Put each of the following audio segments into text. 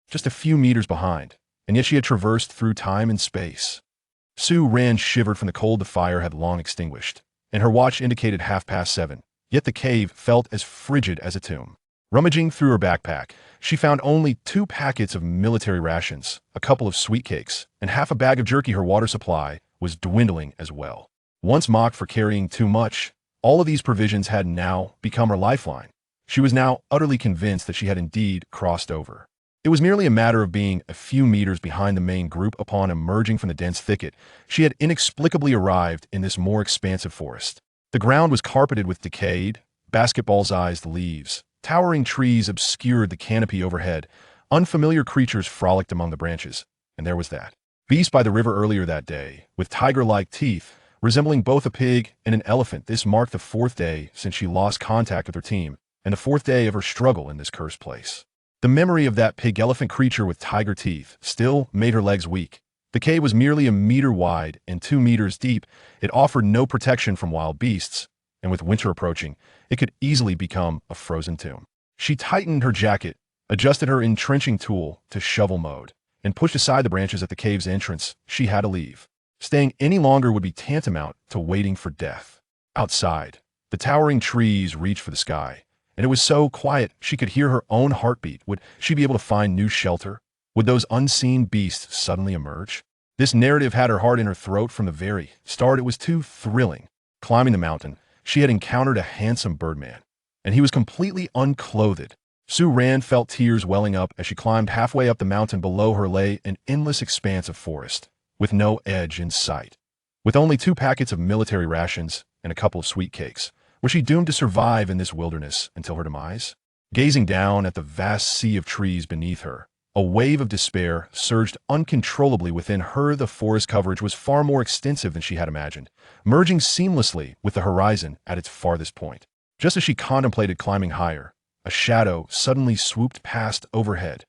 just a few meters behind, and yet she had traversed through time and space. Su Ran shivered from the cold the fire had long extinguished, and her watch indicated 7:30, yet the cave felt as frigid as a tomb. Rummaging through her backpack, she found only 2 packets of military rations, a couple of sweet cakes, and half a bag of jerky. Her water supply was dwindling as well. Once mocked for carrying too much, all of these provisions had now become her lifeline. She was now utterly convinced that she had indeed crossed over. It was merely a matter of being a few meters behind the main group. Upon emerging from the dense thicket, she had inexplicably arrived in this more expansive forest. The ground was carpeted with decayed, basketball-sized leaves. Towering trees obscured the canopy overhead. Unfamiliar creatures frolicked among the branches, and there was that beast by the river earlier that day, with tiger-like teeth, resembling both a pig and an elephant. This marked the 4th day since she lost contact with her team, and the 4th day of her struggle in this cursed place. The memory of that pig-elephant creature with tiger teeth still made her legs weak. The cave was merely a meter wide and 2 meters deep. It offered no protection from wild beasts, and with winter approaching, it could easily become a frozen tomb. She tightened her jacket, adjusted her entrenching tool to shovel mode, and pushed aside the branches at the cave's entrance. She had to leave. Staying any longer would be tantamount to waiting for death. Outside, the towering trees reached for the sky, and it was so quiet she could hear her own heartbeat. Would she be able to find new shelter? Would those unseen beasts suddenly emerge? This narrative had her heart in her throat from the very start. It was too thrilling. Climbing the mountain, she had encountered a handsome birdman, and he was completely unclothed. Su Ran felt tears welling up as she climbed. Halfway up the mountain below her lay an endless expanse of forest, with no edge in sight. With only 2 packets of military rations and a couple of sweet cakes, was she doomed to survive in this wilderness until her demise? Gazing down at the vast sea of trees beneath her, a wave of despair surged uncontrollably within her. The forest coverage was far more extensive than she had imagined, merging seamlessly with the horizon at its farthest point. Just as she contemplated climbing higher, a shadow suddenly swooped past overhead.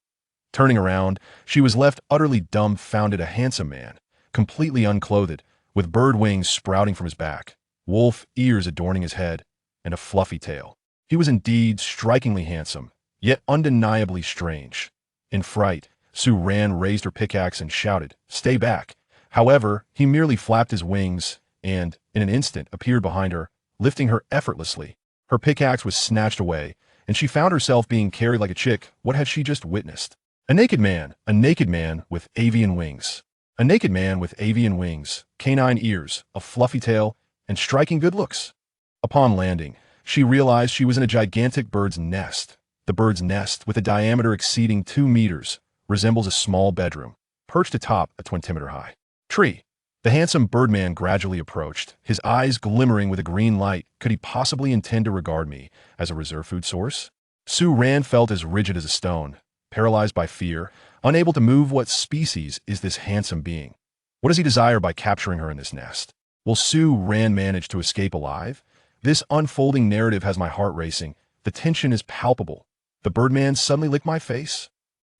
Turning around, she was left utterly dumbfounded. A handsome man, completely unclothed, with bird wings sprouting from his back, wolf ears adorning his head, and a fluffy tail. He was indeed strikingly handsome, yet undeniably strange. In fright, Su Ran raised her pickaxe and shouted, "Stay back!" However, he merely flapped his wings and, in an instant, appeared behind her, lifting her effortlessly. Her pickaxe was snatched away, and she found herself being carried like a chick. What had she just witnessed? A naked man with avian wings. A naked man with avian wings, canine ears, a fluffy tail, and striking good looks. Upon landing, she realized she was in a gigantic bird's nest. The bird's nest, with a diameter exceeding 2 meters, resembles a small bedroom, perched atop a 20-meter-high tree. The handsome birdman gradually approached, his eyes glimmering with a green light. Could he possibly intend to regard me as a reserve food source? Su Ran felt as rigid as a stone, paralyzed by fear, unable to move. What species is this handsome being? What does he desire by capturing her in this nest? Will Su Ran manage to escape alive? This unfolding narrative has my heart racing. The tension is palpable. The birdman suddenly licked my face.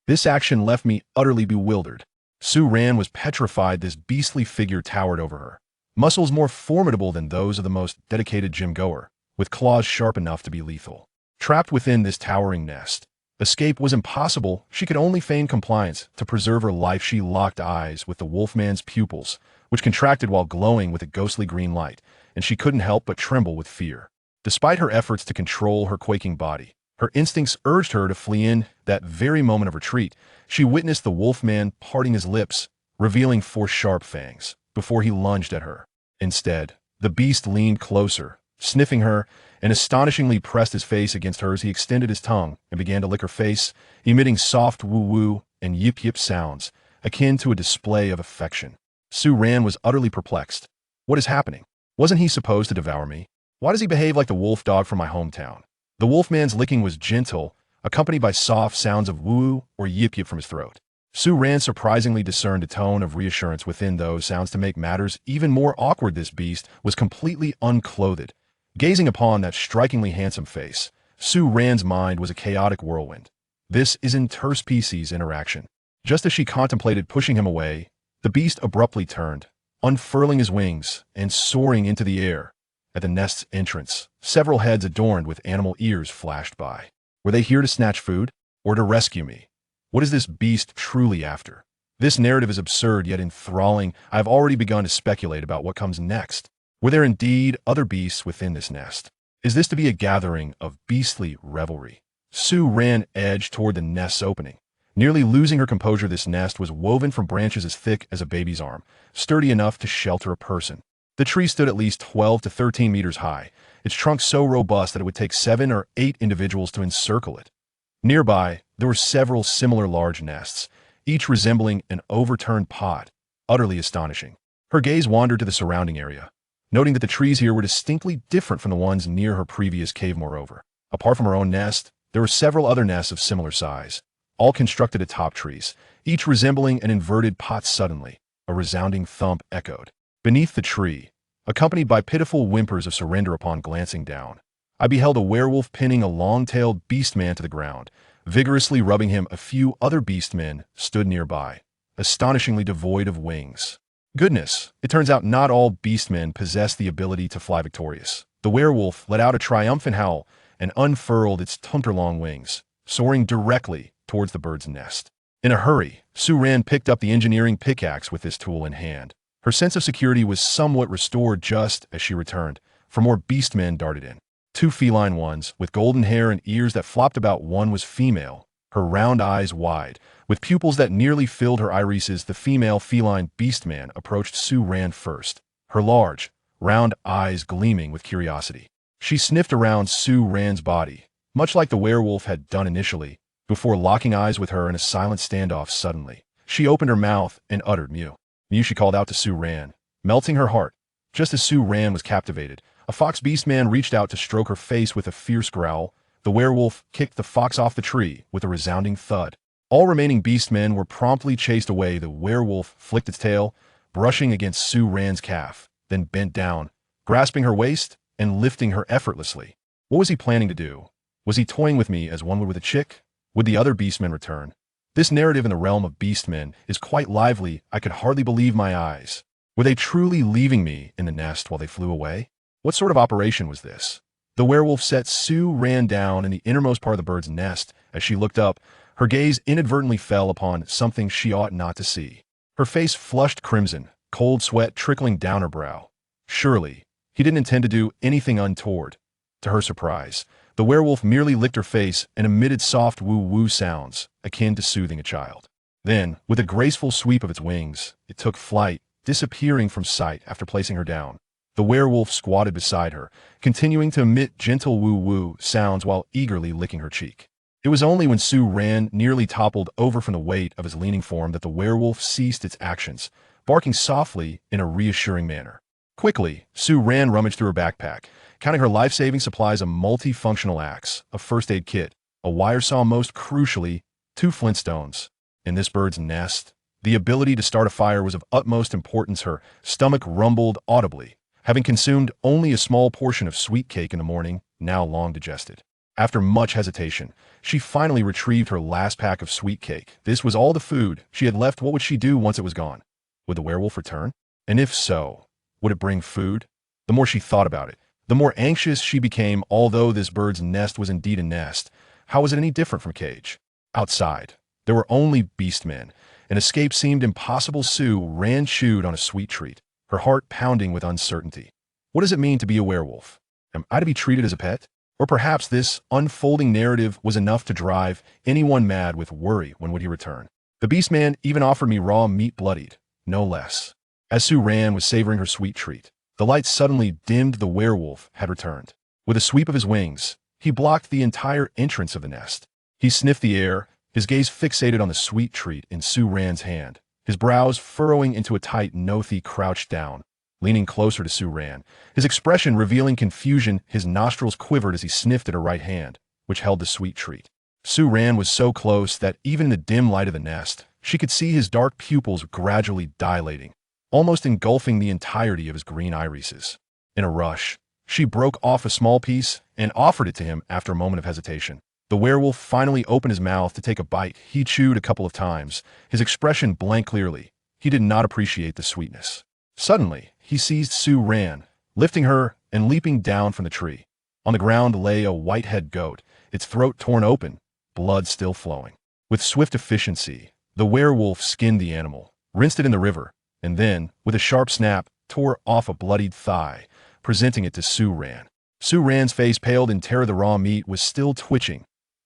This action left me utterly bewildered. Su Ran was petrified. This beastly figure towered over her, muscles more formidable than those of the most dedicated gym-goer, with claws sharp enough to be lethal. Trapped within this towering nest, escape was impossible. She could only feign compliance to preserve her life. She locked eyes with the wolfman's pupils, which contracted while glowing with a ghostly green light, and she couldn't help but tremble with fear. Despite her efforts to control her quaking body, her instincts urged her to flee. In that very moment of retreat, she witnessed the wolfman parting his lips, revealing 4 sharp fangs, before he lunged at her. Instead, the beast leaned closer, sniffing her, and astonishingly pressed his face against hers. He extended his tongue and began to lick her face, emitting soft woo-woo and yip-yip sounds, akin to a display of affection. Su Ran was utterly perplexed. What is happening? Wasn't he supposed to devour me? Why does he behave like the wolf dog from my hometown? The wolfman's licking was gentle, accompanied by soft sounds of woo or yip-yip from his throat. Su Ran surprisingly discerned a tone of reassurance within those sounds. To make matters even more awkward, this beast was completely unclothed. Gazing upon that strikingly handsome face, Su Ran's mind was a chaotic whirlwind. This is interspecies interaction. Just as she contemplated pushing him away, the beast abruptly turned, unfurling his wings and soaring into the air. At the nest's entrance, several heads adorned with animal ears flashed by. Were they here to snatch food or to rescue me? What is this beast truly after? This narrative is absurd yet enthralling. I have already begun to speculate about what comes next. Were there indeed other beasts within this nest? Is this to be a gathering of beastly revelry? Sue ran edge toward the nest's opening. Nearly losing her composure, this nest was woven from branches as thick as a baby's arm, sturdy enough to shelter a person. The tree stood at least 12 to 13 meters high, its trunk so robust that it would take 7 or 8 individuals to encircle it. Nearby, there were several similar large nests, each resembling an overturned pot, utterly astonishing. Her gaze wandered to the surrounding area, noting that the trees here were distinctly different from the ones near her previous cave. Moreover, apart from her own nest, there were several other nests of similar size, all constructed atop trees, each resembling an inverted pot. Suddenly, a resounding thump echoed beneath the tree, accompanied by pitiful whimpers of surrender. Upon glancing down, I beheld a werewolf pinning a long-tailed beastman to the ground, vigorously rubbing him. A few other beastmen stood nearby, astonishingly devoid of wings. Goodness, it turns out not all beastmen possess the ability to fly victorious. The werewolf let out a triumphant howl and unfurled its tunter-long wings, soaring directly towards the bird's nest. In a hurry, Sue Ran picked up the engineering pickaxe with this tool in hand. Her sense of security was somewhat restored just as she returned, for more beastmen darted in. 2 feline ones, with golden hair and ears that flopped about. One was female, her round eyes wide, with pupils that nearly filled her irises. The female feline beastman approached Sue Ran first, her large, round eyes gleaming with curiosity. She sniffed around Sue Ran's body, much like the werewolf had done initially, before locking eyes with her in a silent standoff. Suddenly, she opened her mouth and uttered mew. Mew, she called out to Sue Ran, melting her heart. Just as Sue Ran was captivated, a fox beastman reached out to stroke her face. With a fierce growl, the werewolf kicked the fox off the tree with a resounding thud. All remaining beastmen were promptly chased away. The werewolf flicked its tail, brushing against Sue Ran's calf, then bent down, grasping her waist and lifting her effortlessly. What was he planning to do? Was he toying with me as one would with a chick? Would the other beastmen return? This narrative in the realm of beastmen is quite lively. I could hardly believe my eyes. Were they truly leaving me in the nest while they flew away? What sort of operation was this? The werewolf set Sue Ran down in the innermost part of the bird's nest. As she looked up, her gaze inadvertently fell upon something she ought not to see. Her face flushed crimson, cold sweat trickling down her brow. Surely, he didn't intend to do anything untoward. To her surprise, the werewolf merely licked her face and emitted soft woo-woo sounds, akin to soothing a child. Then, with a graceful sweep of its wings, it took flight, disappearing from sight after placing her down. The werewolf squatted beside her, continuing to emit gentle woo-woo sounds while eagerly licking her cheek. It was only when Sue Ran nearly toppled over from the weight of his leaning form that the werewolf ceased its actions, barking softly in a reassuring manner. Quickly, Sue Ran rummaged through her backpack, counting her life-saving supplies: a multifunctional axe, a first aid kit, a wire saw, most crucially, 2 flintstones. In this bird's nest, the ability to start a fire was of utmost importance. Her stomach rumbled audibly, having consumed only a small portion of sweet cake in the morning, now long digested. After much hesitation, she finally retrieved her last pack of sweet cake. This was all the food she had left. What would she do once it was gone? Would the werewolf return? And if so, would it bring food? The more she thought about it, the more anxious she became. Although this bird's nest was indeed a nest, how was it any different from a cage? Outside, there were only beastmen, and escape seemed impossible. Sue Ran chewed on a sweet treat, her heart pounding with uncertainty. What does it mean to be a werewolf? Am I to be treated as a pet? Or perhaps this unfolding narrative was enough to drive anyone mad with worry. When would he return? The beastman even offered me raw meat, bloodied, no less. As Sue Ran was savoring her sweet treat, the light suddenly dimmed. The werewolf had returned. With a sweep of his wings, he blocked the entire entrance of the nest. He sniffed the air, his gaze fixated on the sweet treat in Sue Ran's hand, his brows furrowing into a tight knot. He crouched down, leaning closer to Sue Ran, his expression revealing confusion. His nostrils quivered as he sniffed at her right hand, which held the sweet treat. Sue Ran was so close that even in the dim light of the nest, she could see his dark pupils gradually dilating, almost engulfing the entirety of his green irises. In a rush, she broke off a small piece and offered it to him. After a moment of hesitation, the werewolf finally opened his mouth to take a bite. He chewed a couple of times, his expression blank. Clearly, he did not appreciate the sweetness. Suddenly, he seized Sue Ran, lifting her and leaping down from the tree. On the ground lay a white-head goat, its throat torn open, blood still flowing. With swift efficiency, the werewolf skinned the animal, rinsed it in the river, and then, with a sharp snap, tore off a bloodied thigh, presenting it to Su Ran. Su Ran's face paled in terror. The raw meat was still twitching.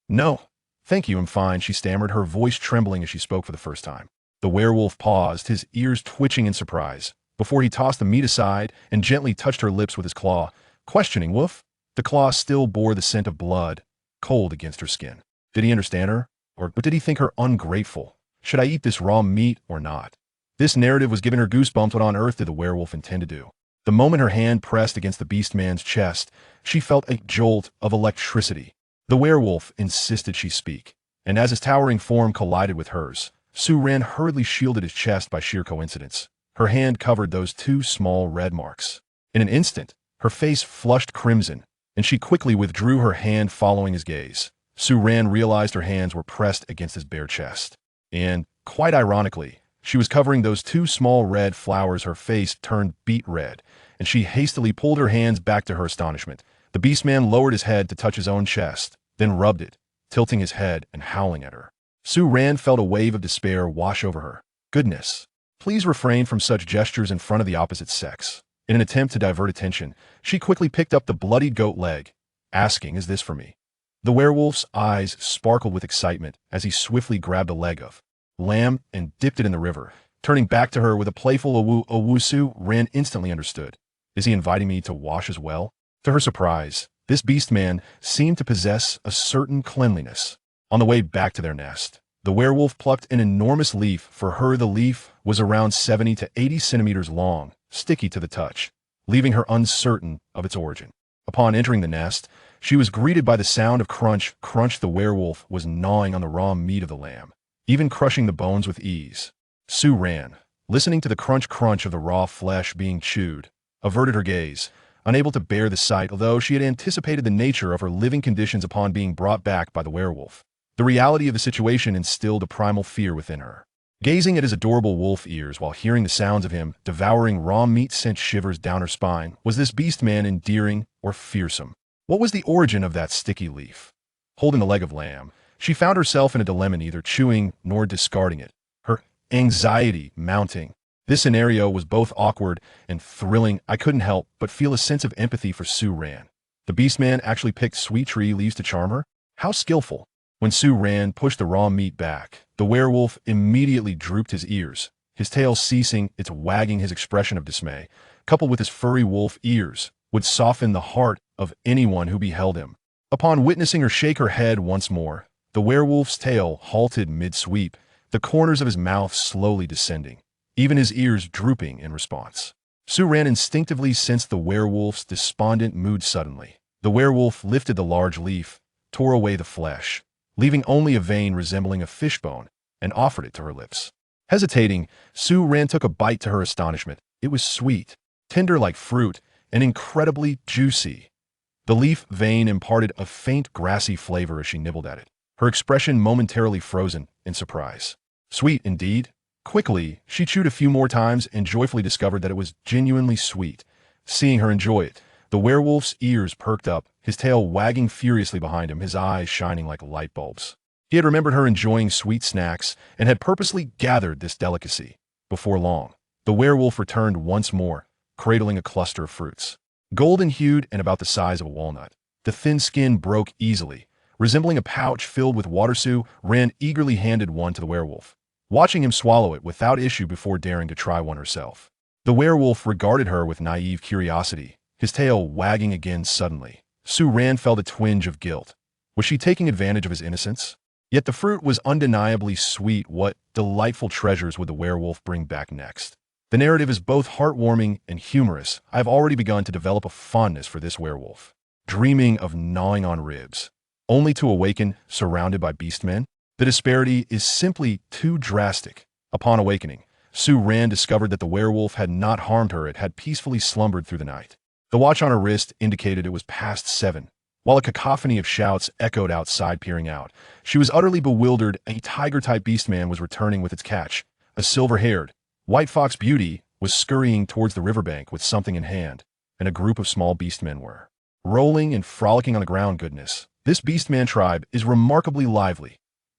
"No, thank you, I'm fine," she stammered, her voice trembling as she spoke for the first time. The werewolf paused, his ears twitching in surprise, before he tossed the meat aside and gently touched her lips with his claw, questioning. "Woof?" The claw still bore the scent of blood, cold against her skin. Did he understand her? Or did he think her ungrateful? Should I eat this raw meat or not? This narrative was giving her goosebumps. What on earth did the werewolf intend to do? The moment her hand pressed against the beast man's chest, she felt a jolt of electricity. The werewolf insisted she speak, and as his towering form collided with hers, Su Ran hurriedly shielded his chest by sheer coincidence. Her hand covered those two small red marks. In an instant, her face flushed crimson, and she quickly withdrew her hand following his gaze. Su Ran realized her hands were pressed against his bare chest. And, quite ironically, she was covering those two small red flowers. Her face turned beet red, and she hastily pulled her hands back. To her astonishment, the beastman lowered his head to touch his own chest, then rubbed it, tilting his head and howling at her. Su Ran felt a wave of despair wash over her. Goodness, please refrain from such gestures in front of the opposite sex. In an attempt to divert attention, she quickly picked up the bloodied goat leg, asking, "Is this for me?" The werewolf's eyes sparkled with excitement as he swiftly grabbed a leg of lamb and dipped it in the river, turning back to her with a playful "Awu." Su Ran instantly understood. Is he inviting me to wash as well? To her surprise, this beastman seemed to possess a certain cleanliness. On the way back to their nest, the werewolf plucked an enormous leaf. For her, the leaf was around 70 to 80 centimeters long, sticky to the touch, leaving her uncertain of its origin. Upon entering the nest, she was greeted by the sound of crunch. Crunch. The werewolf was gnawing on the raw meat of the lamb, even crushing the bones with ease. Su Ran, listening to the crunch of the raw flesh being chewed, averted her gaze, unable to bear the sight. Although she had anticipated the nature of her living conditions upon being brought back by the werewolf, the reality of the situation instilled a primal fear within her. Gazing at his adorable wolf ears while hearing the sounds of him devouring raw meat sent shivers down her spine. Was this beastman endearing or fearsome? What was the origin of that sticky leaf? Holding the leg of lamb, she found herself in a dilemma, neither chewing nor discarding it, her anxiety mounting. This scenario was both awkward and thrilling. I couldn't help but feel a sense of empathy for Su Ran. The beastman actually picked sweet tree leaves to charm her? How skillful! When Su Ran pushed the raw meat back, the werewolf immediately drooped his ears, his tail ceasing its wagging. His expression of dismay, coupled with his furry wolf ears, would soften the heart of anyone who beheld him. Upon witnessing her shake her head once more, the werewolf's tail halted mid-sweep, the corners of his mouth slowly descending, even his ears drooping in response. Su Ran instinctively sensed the werewolf's despondent mood. Suddenly, the werewolf lifted the large leaf, tore away the flesh, leaving only a vein resembling a fishbone, and offered it to her lips. Hesitating, Su Ran took a bite. To her astonishment, it was sweet, tender like fruit, and incredibly juicy. The leaf vein imparted a faint grassy flavor as she nibbled at it, her expression momentarily frozen in surprise. Sweet indeed. Quickly, she chewed a few more times and joyfully discovered that it was genuinely sweet. Seeing her enjoy it, the werewolf's ears perked up, his tail wagging furiously behind him, his eyes shining like light bulbs. He had remembered her enjoying sweet snacks and had purposely gathered this delicacy. Before long, the werewolf returned once more, cradling a cluster of fruits. Golden-hued and about the size of a walnut, the thin skin broke easily, resembling a pouch filled with water. Su Ran eagerly handed one to the werewolf, watching him swallow it without issue before daring to try one herself. The werewolf regarded her with naive curiosity, his tail wagging again. Suddenly, Su Ran felt a twinge of guilt. Was she taking advantage of his innocence? Yet the fruit was undeniably sweet. What delightful treasures would the werewolf bring back next? The narrative is both heartwarming and humorous. I have already begun to develop a fondness for this werewolf, dreaming of gnawing on ribs, only to awaken surrounded by beastmen. The disparity is simply too drastic. Upon awakening, Su Ran discovered that the werewolf had not harmed her. It had peacefully slumbered through the night. The watch on her wrist indicated it was past 7. While a cacophony of shouts echoed outside. Peering out, she was utterly bewildered. A tiger-type beastman was returning with its catch. A silver-haired, white fox beauty was scurrying towards the riverbank with something in hand, and a group of small beastmen were rolling and frolicking on the ground. Goodness, this beastman tribe is remarkably lively.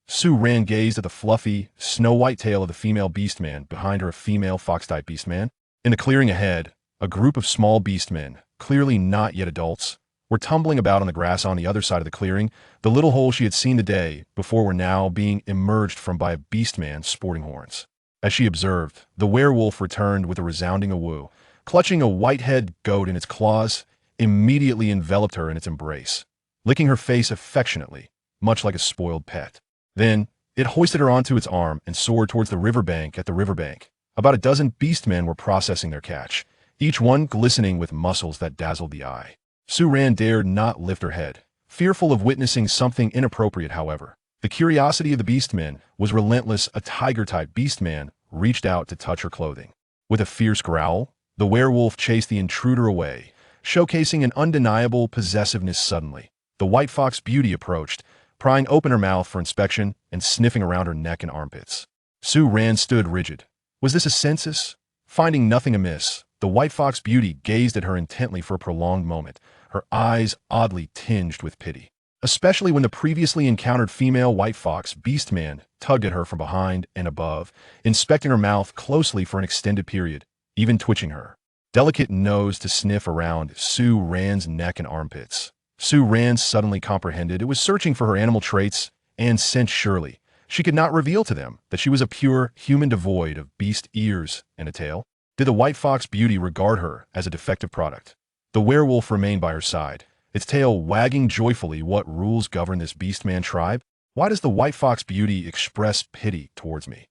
Sue Ran gazed at the fluffy, snow-white tail of the female beastman behind her, a female fox-type beastman. In the clearing ahead, a group of small beastmen, clearly not yet adults, were tumbling about on the grass on the other side of the clearing. The little hole she had seen the day before were now being emerged from by a beastman sporting horns. As she observed, the werewolf returned with a resounding awoo, clutching a white-head goat in its claws, immediately enveloped her in its embrace, licking her face affectionately, much like a spoiled pet. Then, it hoisted her onto its arm and soared towards the riverbank. At the riverbank, about a dozen beastmen were processing their catch, each one glistening with muscles that dazzled the eye. Sue Ran dared not lift her head, fearful of witnessing something inappropriate. However, the curiosity of the beastmen was relentless. A tiger-type beastman reached out to touch her clothing. With a fierce growl, the werewolf chased the intruder away, showcasing an undeniable possessiveness. Suddenly, the white fox beauty approached, prying open her mouth for inspection and sniffing around her neck and armpits. Sue Ran stood rigid. Was this a census? Finding nothing amiss, the white fox beauty gazed at her intently for a prolonged moment, her eyes oddly tinged with pity, especially when the previously encountered female white fox beastman tugged at her from behind and above, inspecting her mouth closely for an extended period, even twitching her delicate nose to sniff around Sue Ran's neck and armpits. Sue Ran suddenly comprehended it was searching for her animal traits and scent. Surely, she could not reveal to them that she was a pure human devoid of beast ears and a tail. Did the white fox beauty regard her as a defective product? The werewolf remained by her side, its tail wagging joyfully. What rules govern this beastman tribe? Why does the white fox beauty express pity towards me?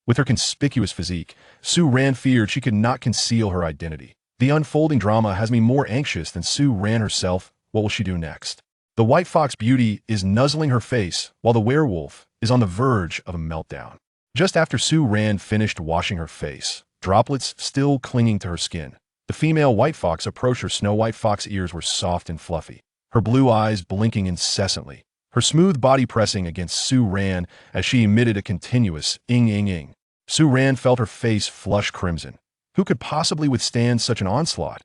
With her conspicuous physique, Sue Ran feared she could not conceal her identity. The unfolding drama has me more anxious than Sue Ran herself. What will she do next? The white fox beauty is nuzzling her face while the werewolf is on the verge of a meltdown. Just after Sue Ran finished washing her face, droplets still clinging to her skin, the female white fox approached her. Snow-white fox ears were soft and fluffy, her blue eyes blinking incessantly, her smooth body pressing against Sue Ran as she emitted a continuous ing-ing-ing. Sue Ran felt her face flush crimson. Who could possibly withstand such an onslaught?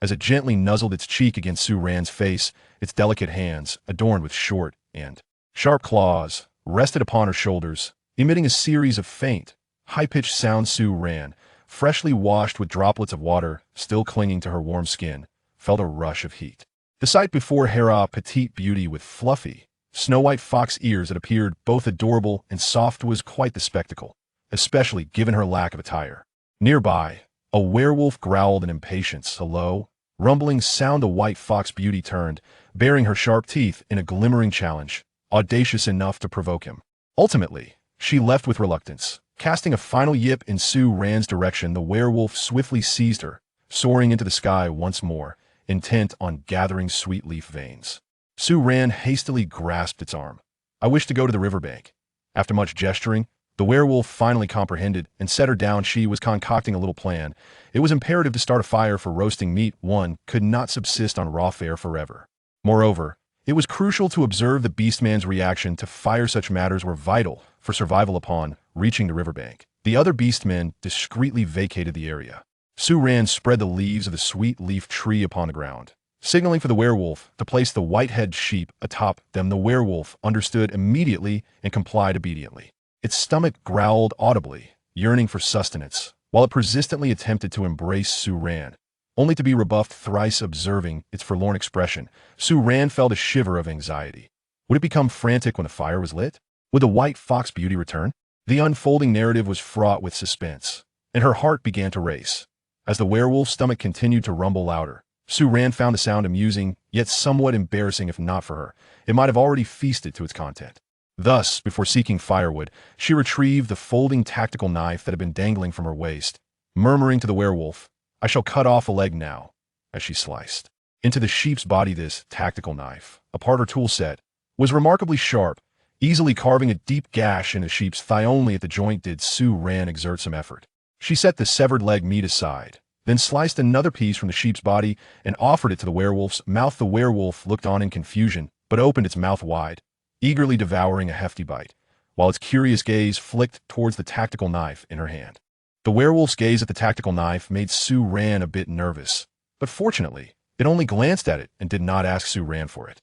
As it gently nuzzled its cheek against Sue Ran's face, its delicate hands, adorned with short and sharp claws, rested upon her shoulders, emitting a series of faint, high-pitched sounds. Sue Ran, freshly washed with droplets of water still clinging to her warm skin, felt a rush of heat. The sight before her, a petite beauty with fluffy, snow-white fox ears that appeared both adorable and soft, was quite the spectacle, especially given her lack of attire. Nearby, a werewolf growled in impatience. A low, rumbling sound. The white fox beauty turned, baring her sharp teeth in a glimmering challenge, audacious enough to provoke him. Ultimately, she left with reluctance. Casting a final yip in Sue Ran's direction, the werewolf swiftly seized her, soaring into the sky once more, intent on gathering sweet leaf veins. Sue Ran hastily grasped its arm. I wish to go to the riverbank. After much gesturing, the werewolf finally comprehended and set her down. She was concocting a little plan. It was imperative to start a fire for roasting meat. One could not subsist on raw fare forever. Moreover, it was crucial to observe the beastman's reaction to fire. Such matters were vital for survival. Upon reaching the riverbank, the other beastmen discreetly vacated the area. Sue Ran spread the leaves of the sweet leaf tree upon the ground, signaling for the werewolf to place the white-headed sheep atop them. The werewolf understood immediately and complied obediently. Its stomach growled audibly, yearning for sustenance, while it persistently attempted to embrace Sue Ran, only to be rebuffed thrice. Observing its forlorn expression, Sue Ran felt a shiver of anxiety. Would it become frantic when the fire was lit? Would the white fox beauty return? The unfolding narrative was fraught with suspense, and her heart began to race. As the werewolf's stomach continued to rumble louder, Sue Ran found the sound amusing, yet somewhat embarrassing. If not for her, it might have already feasted to its content. Thus, before seeking firewood, she retrieved the folding tactical knife that had been dangling from her waist, murmuring to the werewolf, I shall cut off a leg now, as she sliced into the sheep's body. This tactical knife, a part of her tool set, was remarkably sharp, easily carving a deep gash in the sheep's thigh. Only at the joint did Sue Ran exert some effort. She set the severed leg meat aside, then sliced another piece from the sheep's body and offered it to the werewolf's mouth. The werewolf looked on in confusion, but opened its mouth wide, eagerly devouring a hefty bite, while its curious gaze flicked towards the tactical knife in her hand. The werewolf's gaze at the tactical knife made Sue Ran a bit nervous, but fortunately, it only glanced at it and did not ask Sue Ran for it.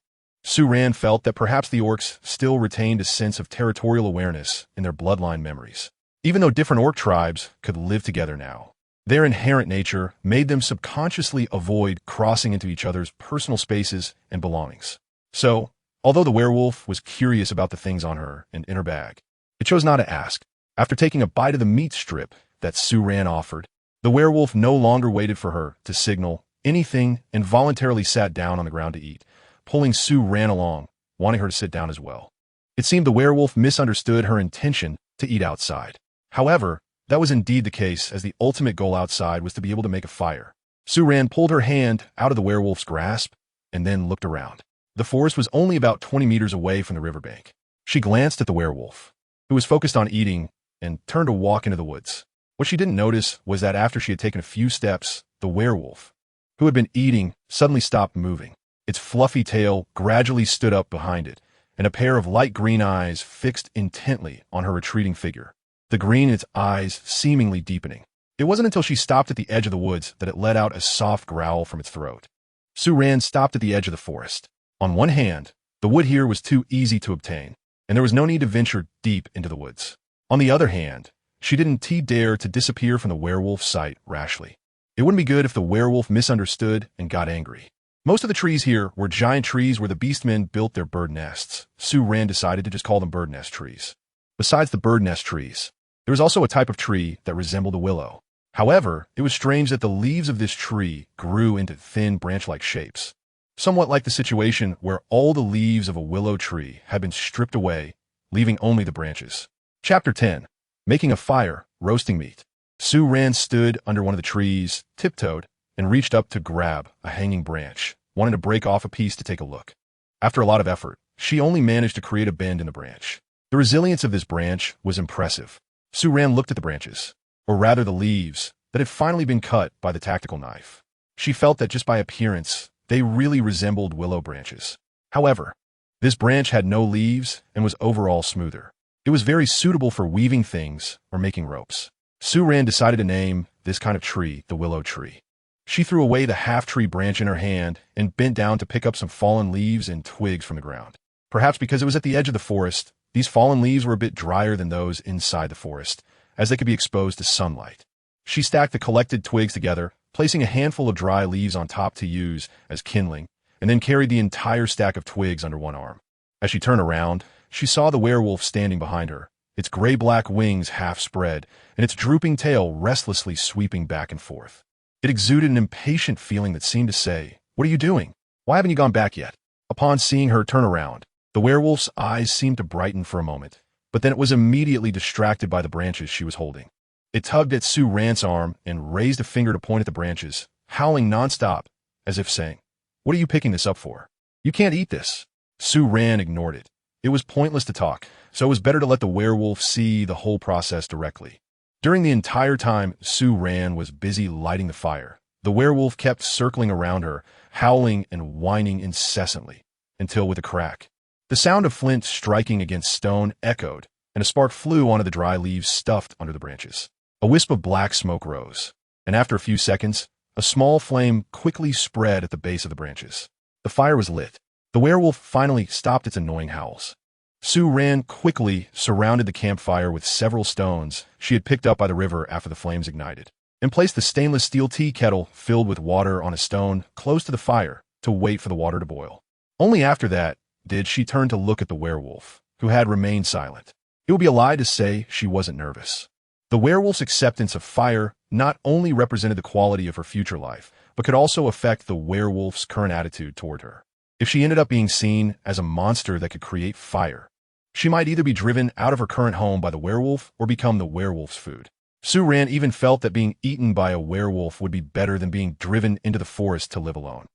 Sue-Ran felt that perhaps the orcs still retained a sense of territorial awareness in their bloodline memories. Even though different orc tribes could live together now, their inherent nature made them subconsciously avoid crossing into each other's personal spaces and belongings. So, although the werewolf was curious about the things on her and in her bag, it chose not to ask. After taking a bite of the meat strip that Sue-Ran offered, the werewolf no longer waited for her to signal anything and voluntarily sat down on the ground to eat, pulling Sue-Ran along, wanting her to sit down as well. It seemed the werewolf misunderstood her intention to eat outside. However, that was indeed the case, as the ultimate goal outside was to be able to make a fire. Sue-Ran pulled her hand out of the werewolf's grasp and then looked around. The forest was only about 20 meters away from the riverbank. She glanced at the werewolf, who was focused on eating, and turned to walk into the woods. What she didn't notice was that after she had taken a few steps, the werewolf, who had been eating, suddenly stopped moving. Its fluffy tail gradually stood up behind it, and a pair of light green eyes fixed intently on her retreating figure, the green in its eyes seemingly deepening. It wasn't until she stopped at the edge of the woods that it let out a soft growl from its throat. Sue-Ran stopped at the edge of the forest. On one hand, the wood here was too easy to obtain, and there was no need to venture deep into the woods. On the other hand, she didn't dare to disappear from the werewolf's sight rashly. It wouldn't be good if the werewolf misunderstood and got angry. Most of the trees here were giant trees where the beastmen built their bird nests. Sue-Ran decided to just call them bird nest trees. Besides the bird nest trees, there was also a type of tree that resembled a willow. However, it was strange that the leaves of this tree grew into thin branch-like shapes, somewhat like the situation where all the leaves of a willow tree had been stripped away, leaving only the branches. Chapter 10. Making a fire, roasting meat. Sue-Ran stood under one of the trees, tiptoed, and reached up to grab a hanging branch, wanting to break off a piece to take a look. After a lot of effort, she only managed to create a bend in the branch. The resilience of this branch was impressive. Sue-Ran looked at the branches, or rather the leaves, that had finally been cut by the tactical knife. She felt that just by appearance, they really resembled willow branches. However, this branch had no leaves and was overall smoother. It was very suitable for weaving things or making ropes. Sue-Ran decided to name this kind of tree the willow tree. She threw away the half-tree branch in her hand and bent down to pick up some fallen leaves and twigs from the ground. Perhaps because it was at the edge of the forest, these fallen leaves were a bit drier than those inside the forest, as they could be exposed to sunlight. She stacked the collected twigs together, placing a handful of dry leaves on top to use as kindling, and then carried the entire stack of twigs under one arm. As she turned around, she saw the werewolf standing behind her, its gray-black wings half spread, and its drooping tail restlessly sweeping back and forth. It exuded an impatient feeling that seemed to say, "What are you doing? Why haven't you gone back yet?" Upon seeing her turn around, the werewolf's eyes seemed to brighten for a moment, but then it was immediately distracted by the branches she was holding. It tugged at Sue-Ran's arm and raised a finger to point at the branches, howling nonstop, as if saying, "What are you picking this up for? You can't eat this." Sue-Ran ignored it. It was pointless to talk, so it was better to let the werewolf see the whole process directly. During the entire time Sue-Ran was busy lighting the fire, the werewolf kept circling around her, howling and whining incessantly, until with a crack, the sound of flint striking against stone echoed, and a spark flew onto the dry leaves stuffed under the branches. A wisp of black smoke rose, and after a few seconds, a small flame quickly spread at the base of the branches. The fire was lit. The werewolf finally stopped its annoying howls. Sue-Ran quickly surrounded the campfire with several stones she had picked up by the river after the flames ignited, and placed the stainless steel tea kettle filled with water on a stone close to the fire to wait for the water to boil. Only after that did she turn to look at the werewolf, who had remained silent. It would be a lie to say she wasn't nervous. The werewolf's acceptance of fire not only represented the quality of her future life, but could also affect the werewolf's current attitude toward her. If she ended up being seen as a monster that could create fire, she might either be driven out of her current home by the werewolf or become the werewolf's food. Sue-Ran even felt that being eaten by a werewolf would be better than being driven into the forest to live alone.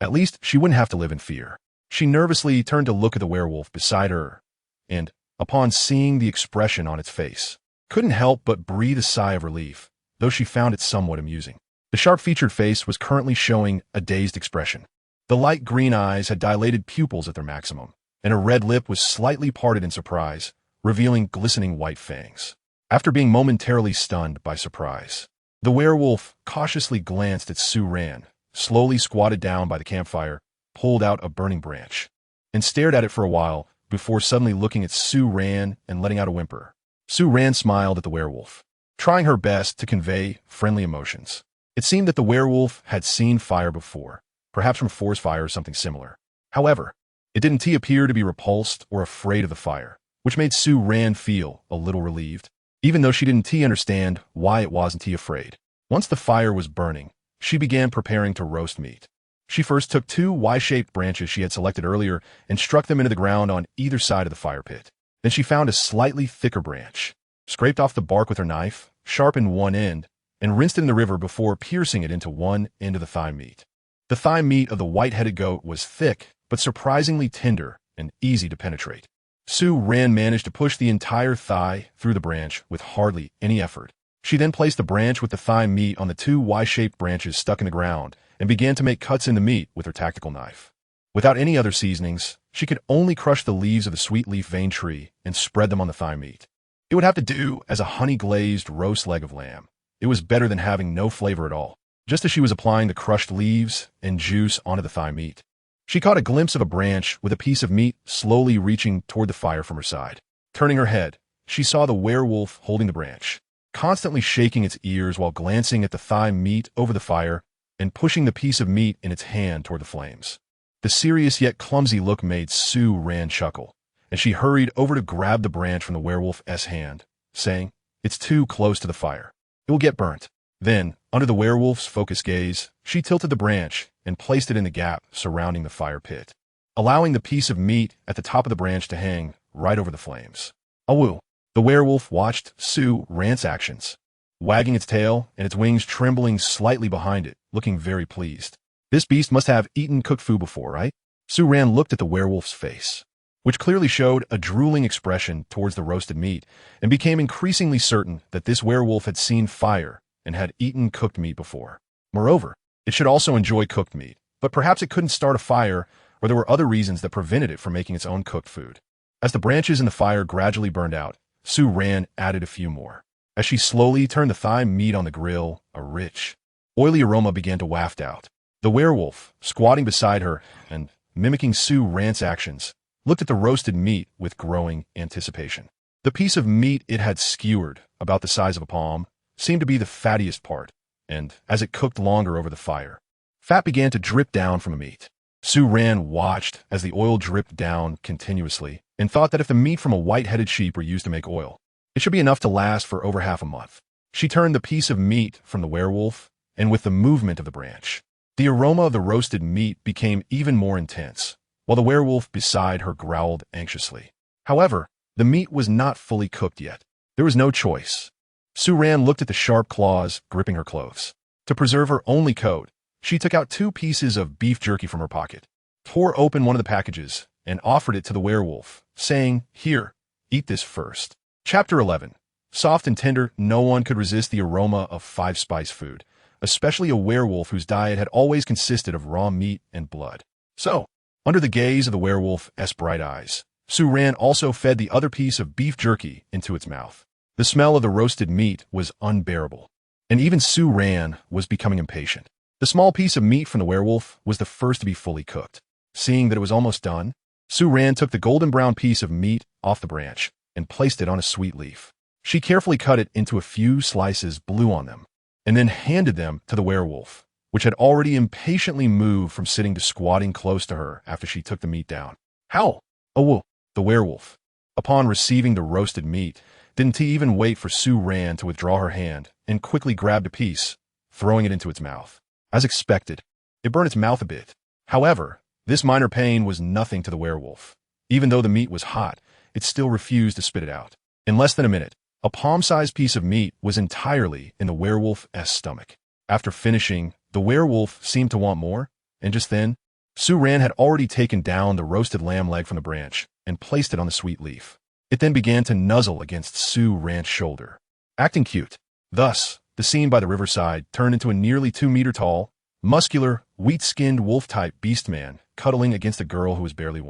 At least she wouldn't have to live in fear. She nervously turned to look at the werewolf beside her, and, upon seeing the expression on its face, couldn't help but breathe a sigh of relief, though she found it somewhat amusing. The sharp-featured face was currently showing a dazed expression. The light green eyes had dilated pupils at their maximum, and her red lip was slightly parted in surprise, revealing glistening white fangs. After being momentarily stunned by surprise, the werewolf cautiously glanced at Sue-Ran, slowly squatted down by the campfire, pulled out a burning branch, and stared at it for a while before suddenly looking at Sue Ran and letting out a whimper. Sue Ran smiled at the werewolf, trying her best to convey friendly emotions. It seemed that the werewolf had seen fire before, perhaps from forest fire or something similar. However, it didn't appear to be repulsed or afraid of the fire, which made Sue Ran feel a little relieved, even though she didn't understand why it wasn't afraid. Once the fire was burning, she began preparing to roast meat. She first took 2 Y-shaped branches she had selected earlier and struck them into the ground on either side of the fire pit. Then she found a slightly thicker branch, scraped off the bark with her knife, sharpened one end, and rinsed it in the river before piercing it into one end of the thigh meat. The thigh meat of the white-headed goat was thick, but surprisingly tender and easy to penetrate. Sue Ran managed to push the entire thigh through the branch with hardly any effort. She then placed the branch with the thigh meat on the 2 Y-shaped branches stuck in the ground and began to make cuts in the meat with her tactical knife. Without any other seasonings, she could only crush the leaves of the sweet leaf vein tree and spread them on the thigh meat. It would have to do as a honey-glazed roast leg of lamb. It was better than having no flavor at all. Just as she was applying the crushed leaves and juice onto the thigh meat, she caught a glimpse of a branch with a piece of meat slowly reaching toward the fire from her side. Turning her head, she saw the werewolf holding the branch, constantly shaking its ears while glancing at the thigh meat over the fire and pushing the piece of meat in its hand toward the flames. The serious yet clumsy look made Sue Ran chuckle, and she hurried over to grab the branch from the werewolf's hand, saying, "It's too close to the fire. It will get burnt." Then, under the werewolf's focused gaze, she tilted the branch and placed it in the gap surrounding the fire pit, allowing the piece of meat at the top of the branch to hang right over the flames. Awoo! The werewolf watched Sue Ran's actions, wagging its tail and its wings trembling slightly behind it, looking very pleased. This beast must have eaten cooked food before, right? Sue Ran looked at the werewolf's face, which clearly showed a drooling expression towards the roasted meat, and became increasingly certain that this werewolf had seen fire and had eaten cooked meat before. Moreover, it should also enjoy cooked meat, but perhaps it couldn't start a fire, or there were other reasons that prevented it from making its own cooked food. As the branches in the fire gradually burned out, Sue Ran added a few more. As she slowly turned the thigh meat on the grill, a rich, oily aroma began to waft out. The werewolf, squatting beside her and mimicking Sue Ran's actions, looked at the roasted meat with growing anticipation. The piece of meat it had skewered, about the size of a palm, seemed to be the fattiest part, and as it cooked longer over the fire, fat began to drip down from the meat. Sue Ran watched as the oil dripped down continuously and thought that if the meat from a white-headed sheep were used to make oil, it should be enough to last for over half a month. She turned the piece of meat from the werewolf, and with the movement of the branch, the aroma of the roasted meat became even more intense, while the werewolf beside her growled anxiously. However, the meat was not fully cooked yet. There was no choice. Sue Ran looked at the sharp claws gripping her clothes. To preserve her only coat, she took out 2 pieces of beef jerky from her pocket, tore open one of the packages, and offered it to the werewolf, saying, "Here, eat this first." Chapter 11. Soft and tender, no one could resist the aroma of 5-spice food, especially a werewolf whose diet had always consisted of raw meat and blood. So, under the gaze of the werewolf's bright eyes, Sue Ran also fed the other piece of beef jerky into its mouth. The smell of the roasted meat was unbearable, and even Sue Ran was becoming impatient. The small piece of meat from the werewolf was the first to be fully cooked. Seeing that it was almost done, Sue Ran took the golden brown piece of meat off the branch and placed it on a sweet leaf. She carefully cut it into a few slices, blew on them, and then handed them to the werewolf, which had already impatiently moved from sitting to squatting close to her after she took the meat down. "Howl! Oh, the werewolf, upon receiving the roasted meat, didn't even wait for Sue Ran to withdraw her hand and quickly grabbed a piece, throwing it into its mouth. As expected, it burned its mouth a bit. However, this minor pain was nothing to the werewolf. Even though the meat was hot, it still refused to spit it out. In less than a minute, a palm-sized piece of meat was entirely in the werewolf's stomach. After finishing, the werewolf seemed to want more, and just then, Sue Ran had already taken down the roasted lamb leg from the branch and placed it on the sweet leaf. It then began to nuzzle against Sue Ran's shoulder, acting cute. Thus, the scene by the riverside turned into a nearly 2-meter-tall, muscular, wheat-skinned wolf-type beast man cuddling against a girl who was barely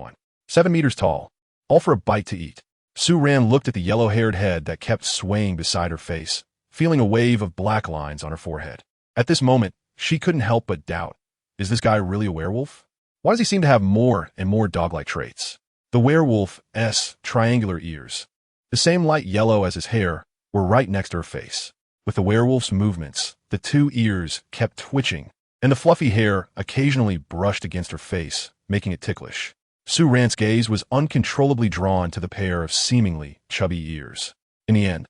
7 meters tall, all for a bite to eat. Sue Ran looked at the yellow-haired head that kept swaying beside her face, feeling a wave of black lines on her forehead. At this moment, she couldn't help but doubt, is this guy really a werewolf? Why does he seem to have more and more dog-like traits? The werewolf's triangular ears, the same light yellow as his hair, were right next to her face. With the werewolf's movements, the two ears kept twitching, and the fluffy hair occasionally brushed against her face, making it ticklish. Sue Rand's gaze was uncontrollably drawn to the pair of seemingly chubby ears. In the end,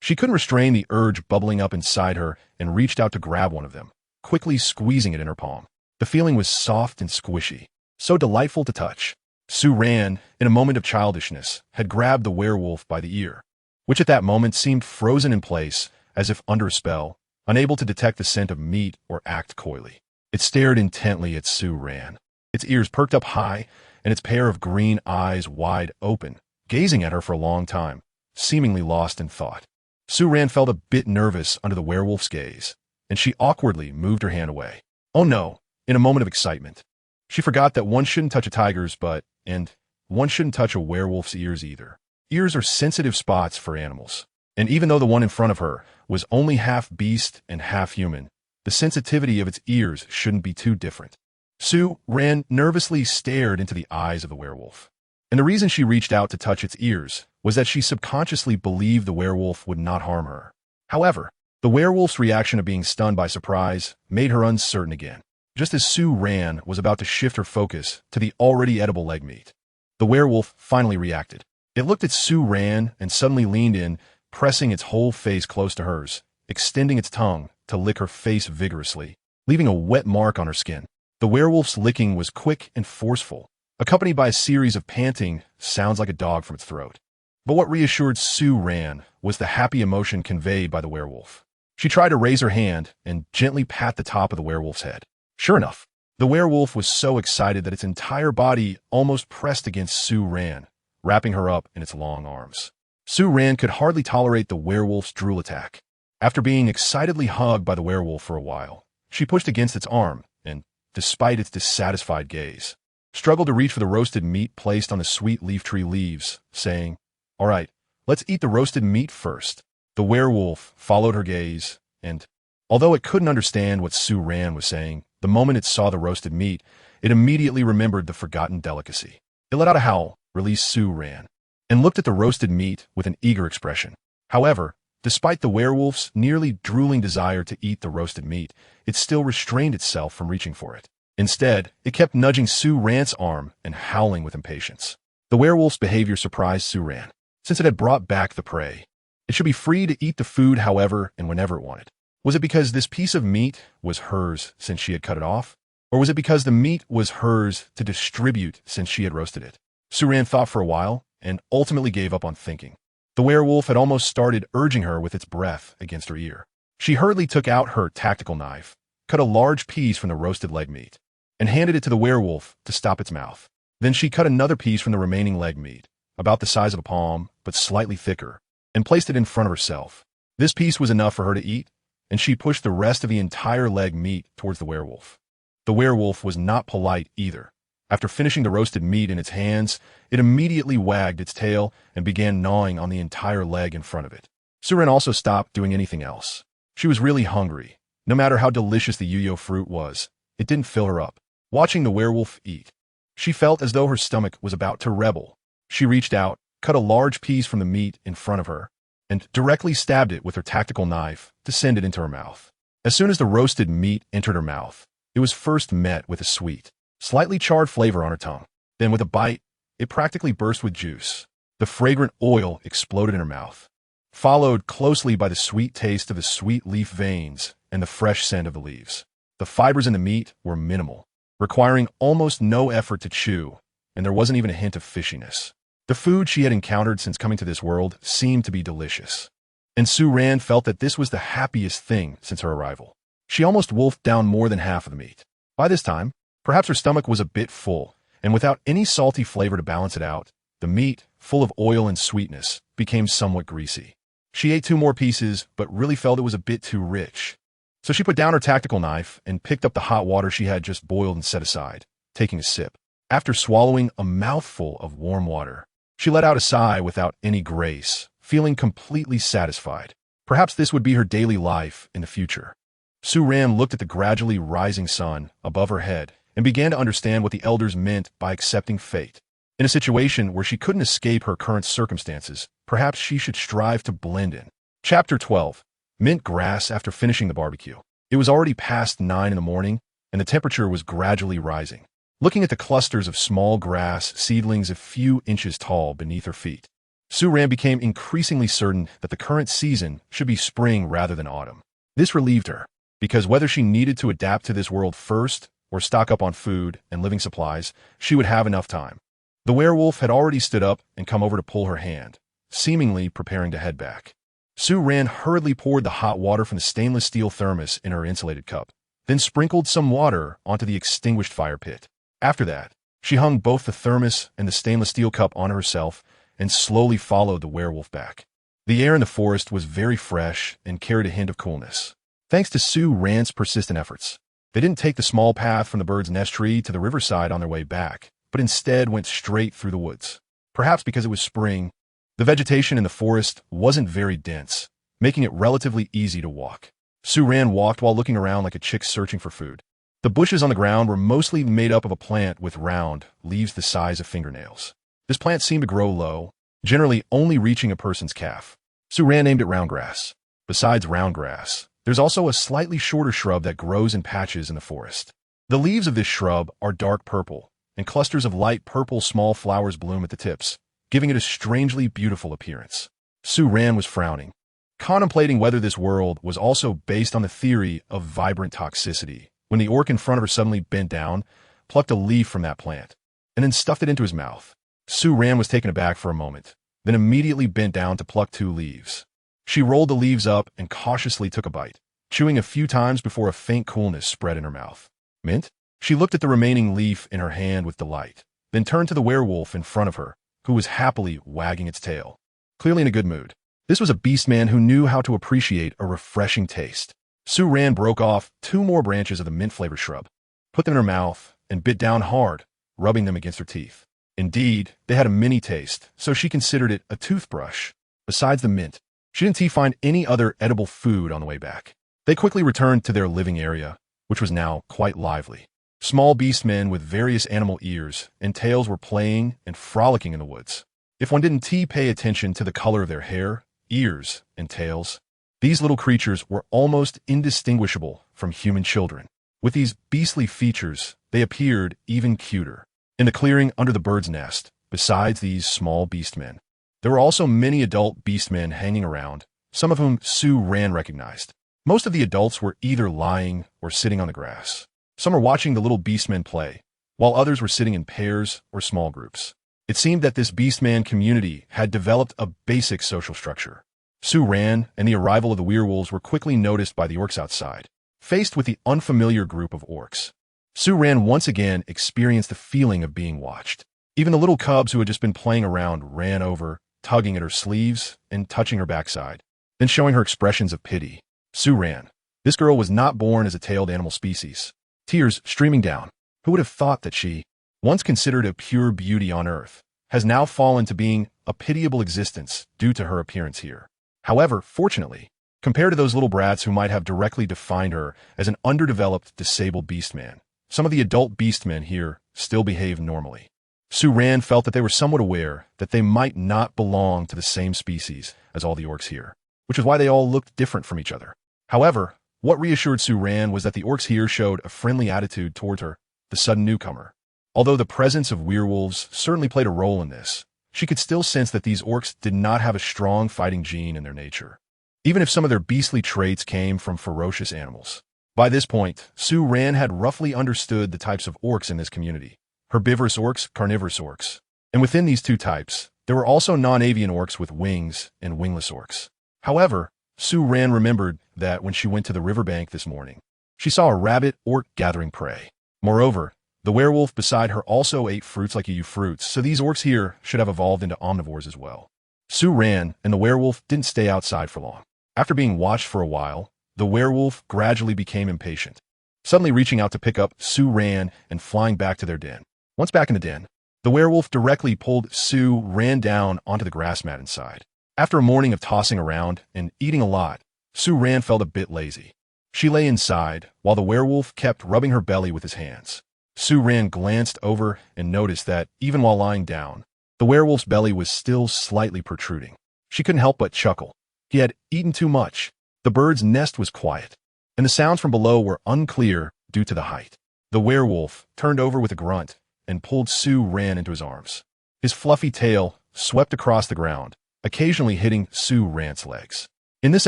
she couldn't restrain the urge bubbling up inside her and reached out to grab one of them, quickly squeezing it in her palm. The feeling was soft and squishy, so delightful to touch. Sue Rand, in a moment of childishness, had grabbed the werewolf by the ear, which at that moment seemed frozen in place as if under a spell, unable to detect the scent of meat or act coyly. It stared intently at Sue Rand, its ears perked up high and its pair of green eyes wide open, gazing at her for a long time, seemingly lost in thought. Sue Rand felt a bit nervous under the werewolf's gaze, and she awkwardly moved her hand away. Oh no, in a moment of excitement. She forgot that one shouldn't touch a tiger's butt, and one shouldn't touch a werewolf's ears either. Ears are sensitive spots for animals, and even though the one in front of her was only half beast and half human, the sensitivity of its ears shouldn't be too different. Sue Rand nervously stared into the eyes of the werewolf, and the reason she reached out to touch its ears was that she subconsciously believed the werewolf would not harm her. However, the werewolf's reaction of being stunned by surprise made her uncertain again. Just as Sue Rand was about to shift her focus to the already edible leg meat, the werewolf finally reacted. It looked at Sue Rand and suddenly leaned in, pressing its whole face close to hers, extending its tongue to lick her face vigorously, leaving a wet mark on her skin. The werewolf's licking was quick and forceful, accompanied by a series of panting sounds like a dog from its throat. But what reassured Sue Rand was the happy emotion conveyed by the werewolf. She tried to raise her hand and gently pat the top of the werewolf's head. Sure enough, the werewolf was so excited that its entire body almost pressed against Sue Rand, wrapping her up in its long arms. Sue Rand could hardly tolerate the werewolf's drool attack. After being excitedly hugged by the werewolf for a while, she pushed against its arm and, despite its dissatisfied gaze, struggled to reach for the roasted meat placed on the sweet leaf tree leaves, saying, "All right, let's eat the roasted meat first." The werewolf followed her gaze, and, although it couldn't understand what Sue Rand was saying, the moment it saw the roasted meat, it immediately remembered the forgotten delicacy. It let out a howl, released Sue Rand, and looked at the roasted meat with an eager expression. However, despite the werewolf's nearly drooling desire to eat the roasted meat, it still restrained itself from reaching for it. Instead, it kept nudging Sue Rand's arm and howling with impatience. The werewolf's behavior surprised Sue Rand, since it had brought back the prey. It should be free to eat the food however and whenever it wanted. Was it because this piece of meat was hers since she had cut it off? Or was it because the meat was hers to distribute since she had roasted it? Sue Rand thought for a while and ultimately gave up on thinking. The werewolf had almost started urging her with its breath against her ear. She hurriedly took out her tactical knife, cut a large piece from the roasted leg meat, and handed it to the werewolf to stop its mouth. Then she cut another piece from the remaining leg meat, about the size of a palm, but slightly thicker, and placed it in front of herself. This piece was enough for her to eat, and she pushed the rest of the entire leg meat towards the werewolf. The werewolf was not polite either. After finishing the roasted meat in its hands, it immediately wagged its tail and began gnawing on the entire leg in front of it. Sue Rand also stopped doing anything else. She was really hungry. No matter how delicious the yuyo fruit was, it didn't fill her up. Watching the werewolf eat, she felt as though her stomach was about to rebel. She reached out, cut a large piece from the meat in front of her, and directly stabbed it with her tactical knife to send it into her mouth. As soon as the roasted meat entered her mouth, it was first met with a sweet, slightly charred flavor on her tongue. Then with a bite, it practically burst with juice. The fragrant oil exploded in her mouth, followed closely by the sweet taste of the sweet leaf veins and the fresh scent of the leaves. The fibers in the meat were minimal, requiring almost no effort to chew, and there wasn't even a hint of fishiness. The food she had encountered since coming to this world seemed to be delicious, and Sue Rand felt that this was the happiest thing since her arrival. She almost wolfed down more than half of the meat. By this time, perhaps her stomach was a bit full, and without any salty flavor to balance it out, the meat, full of oil and sweetness, became somewhat greasy. She ate 2 more pieces, but really felt it was a bit too rich. So she put down her tactical knife and picked up the hot water she had just boiled and set aside, taking a sip. After swallowing a mouthful of warm water, she let out a sigh without any grace, feeling completely satisfied. Perhaps this would be her daily life in the future. Sue Rand looked at the gradually rising sun above her head and began to understand what the elders meant by accepting fate. In a situation where she couldn't escape her current circumstances, perhaps she should strive to blend in. Chapter 12. Mint grass after finishing the barbecue. It was already past 9 in the morning, and the temperature was gradually rising. Looking at the clusters of small grass seedlings a few inches tall beneath her feet, Su-Ran became increasingly certain that the current season should be spring rather than autumn. This relieved her, because whether she needed to adapt to this world first or stock up on food and living supplies, she would have enough time. The werewolf had already stood up and come over to pull her hand, seemingly preparing to head back. Su-Ran hurriedly poured the hot water from the stainless steel thermos in her insulated cup, then sprinkled some water onto the extinguished fire pit. After that, she hung both the thermos and the stainless steel cup on herself and slowly followed the werewolf back. The air in the forest was very fresh and carried a hint of coolness. Thanks to Su-Ran's persistent efforts, they didn't take the small path from the bird's nest tree to the riverside on their way back, but instead went straight through the woods. Perhaps because it was spring, the vegetation in the forest wasn't very dense, making it relatively easy to walk. Su-Ran walked while looking around like a chick searching for food. The bushes on the ground were mostly made up of a plant with round leaves the size of fingernails. This plant seemed to grow low, generally only reaching a person's calf. Su-Ran named it roundgrass. Besides roundgrass, there's also a slightly shorter shrub that grows in patches in the forest. The leaves of this shrub are dark purple, and clusters of light purple small flowers bloom at the tips, giving it a strangely beautiful appearance. Su-Ran was frowning, contemplating whether this world was also based on the theory of vibrant toxicity, when the orc in front of her suddenly bent down, plucked a leaf from that plant, and then stuffed it into his mouth. Su-Ran was taken aback for a moment, then immediately bent down to pluck 2 leaves. She rolled the leaves up and cautiously took a bite, chewing a few times before a faint coolness spread in her mouth. Mint? She looked at the remaining leaf in her hand with delight, then turned to the werewolf in front of her, who was happily wagging its tail, clearly in a good mood. This was a beastman who knew how to appreciate a refreshing taste. Su-Ran broke off 2 more branches of the mint-flavored shrub, put them in her mouth, and bit down hard, rubbing them against her teeth. Indeed, they had a mini taste, so she considered it a toothbrush. Besides the mint, she didn't find any other edible food on the way back. They quickly returned to their living area, which was now quite lively. Small beastmen with various animal ears and tails were playing and frolicking in the woods. If one didn't pay attention to the color of their hair, ears, and tails, these little creatures were almost indistinguishable from human children. With these beastly features, they appeared even cuter. In the clearing under the bird's nest, besides these small beastmen, there were also many adult beastmen hanging around, some of whom Su-Ran recognized. Most of the adults were either lying or sitting on the grass. Some were watching the little beastmen play, while others were sitting in pairs or small groups. It seemed that this beastman community had developed a basic social structure. Su-Ran and the arrival of the werewolves were quickly noticed by the orcs outside. Faced with the unfamiliar group of orcs, Su-Ran once again experienced the feeling of being watched. Even the little cubs who had just been playing around ran over, tugging at her sleeves and touching her backside, then showing her expressions of pity. Su-Ran. This girl was not born as a tailed animal species. Tears streaming down. Who would have thought that she, once considered a pure beauty on earth, has now fallen to being a pitiable existence due to her appearance here? However, fortunately, compared to those little brats who might have directly defined her as an underdeveloped, disabled beastman, some of the adult beastmen here still behaved normally. Su-Ran felt that they were somewhat aware that they might not belong to the same species as all the orcs here, which is why they all looked different from each other. However, what reassured Su-Ran was that the orcs here showed a friendly attitude toward her, the sudden newcomer. Although the presence of werewolves certainly played a role in this, she could still sense that these orcs did not have a strong fighting gene in their nature, even if some of their beastly traits came from ferocious animals. By this point, Su-Ran had roughly understood the types of orcs in this community: herbivorous orcs, carnivorous orcs. And within these 2 types, there were also non-avian orcs with wings and wingless orcs. However, Su-Ran remembered that when she went to the riverbank this morning, she saw a rabbit orc gathering prey. Moreover, the werewolf beside her also ate fruits like you fruits, so these orcs here should have evolved into omnivores as well. Su-Ran and the werewolf didn't stay outside for long. After being watched for a while, the werewolf gradually became impatient, suddenly reaching out to pick up Su-Ran and flying back to their den. Once back in the den, the werewolf directly pulled Su-Ran down onto the grass mat inside. After a morning of tossing around and eating a lot, Su-Ran felt a bit lazy. She lay inside, while the werewolf kept rubbing her belly with his hands. Sue Ran glanced over and noticed that, even while lying down, the werewolf's belly was still slightly protruding. She couldn't help but chuckle. He had eaten too much. The bird's nest was quiet, and the sounds from below were unclear due to the height. The werewolf turned over with a grunt and pulled Sue Ran into his arms. His fluffy tail swept across the ground, occasionally hitting Sue Ran's legs. In this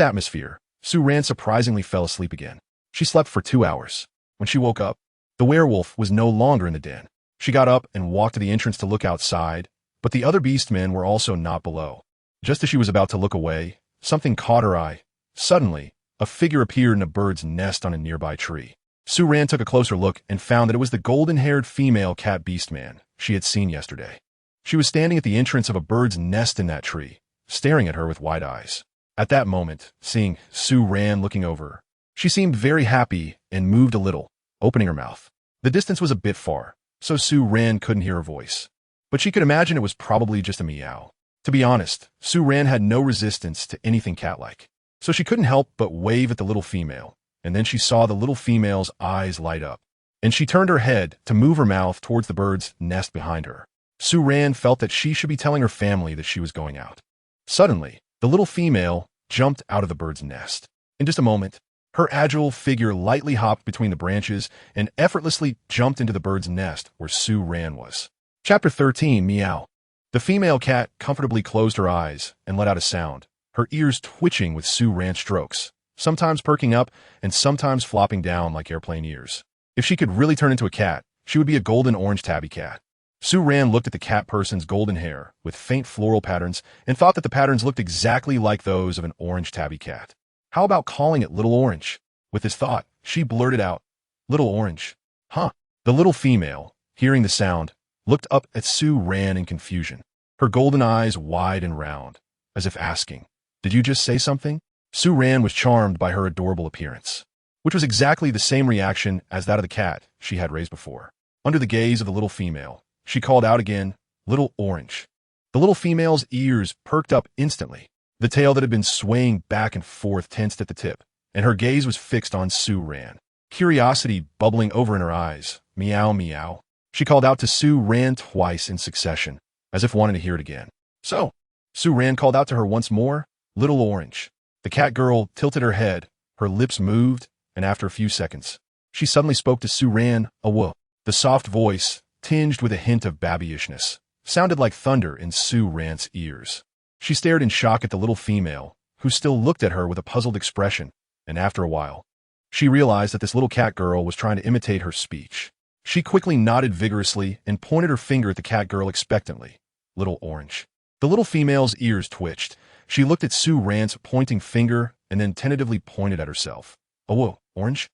atmosphere, Sue Ran surprisingly fell asleep again. She slept for 2 hours. When she woke up, the werewolf was no longer in the den. She got up and walked to the entrance to look outside, but the other beastmen were also not below. Just as she was about to look away, something caught her eye. Suddenly, a figure appeared in a bird's nest on a nearby tree. Sue Ran took a closer look and found that it was the golden-haired female cat beastman she had seen yesterday. She was standing at the entrance of a bird's nest in that tree, staring at her with wide eyes. At that moment, seeing Sue Ran looking over her, she seemed very happy and moved a little, opening her mouth. The distance was a bit far, so Sue Ran couldn't hear her voice, but she could imagine it was probably just a meow. To be honest, Sue Ran had no resistance to anything cat-like, so she couldn't help but wave at the little female, and then she saw the little female's eyes light up, and she turned her head to move her mouth towards the bird's nest behind her. Sue Ran felt that she should be telling her family that she was going out. Suddenly, the little female jumped out of the bird's nest. In just a moment, her agile figure lightly hopped between the branches and effortlessly jumped into the bird's nest where Sue Ran was. Chapter 13, Meow. The female cat comfortably closed her eyes and let out a sound, her ears twitching with Sue Ran's strokes, sometimes perking up and sometimes flopping down like airplane ears. If she could really turn into a cat, she would be a golden orange tabby cat. Sue Ran looked at the cat person's golden hair with faint floral patterns and thought that the patterns looked exactly like those of an orange tabby cat. How about calling it Little Orange? With this thought, she blurted out, "Little Orange." Huh. The little female, hearing the sound, looked up at Sue Ran in confusion, her golden eyes wide and round, as if asking, "Did you just say something?" Sue Ran was charmed by her adorable appearance, which was exactly the same reaction as that of the cat she had raised before. Under the gaze of the little female, she called out again, "Little Orange." The little female's ears perked up instantly. The tail that had been swaying back and forth tensed at the tip, and her gaze was fixed on Sue Ran, curiosity bubbling over in her eyes. "Meow, meow." She called out to Sue Ran twice in succession, as if wanting to hear it again. "So," Sue Ran called out to her once more, "Little Orange." The cat girl tilted her head, her lips moved, and after a few seconds, she suddenly spoke to Sue Ran, a whoa. The soft voice, tinged with a hint of babyishness, sounded like thunder in Sue Ran's ears. She stared in shock at the little female, who still looked at her with a puzzled expression, and after a while, she realized that this little cat girl was trying to imitate her speech. She quickly nodded vigorously and pointed her finger at the cat girl expectantly. "Little Orange." The little female's ears twitched. She looked at Sue Ran's pointing finger and then tentatively pointed at herself. "Oh, whoa, Orange?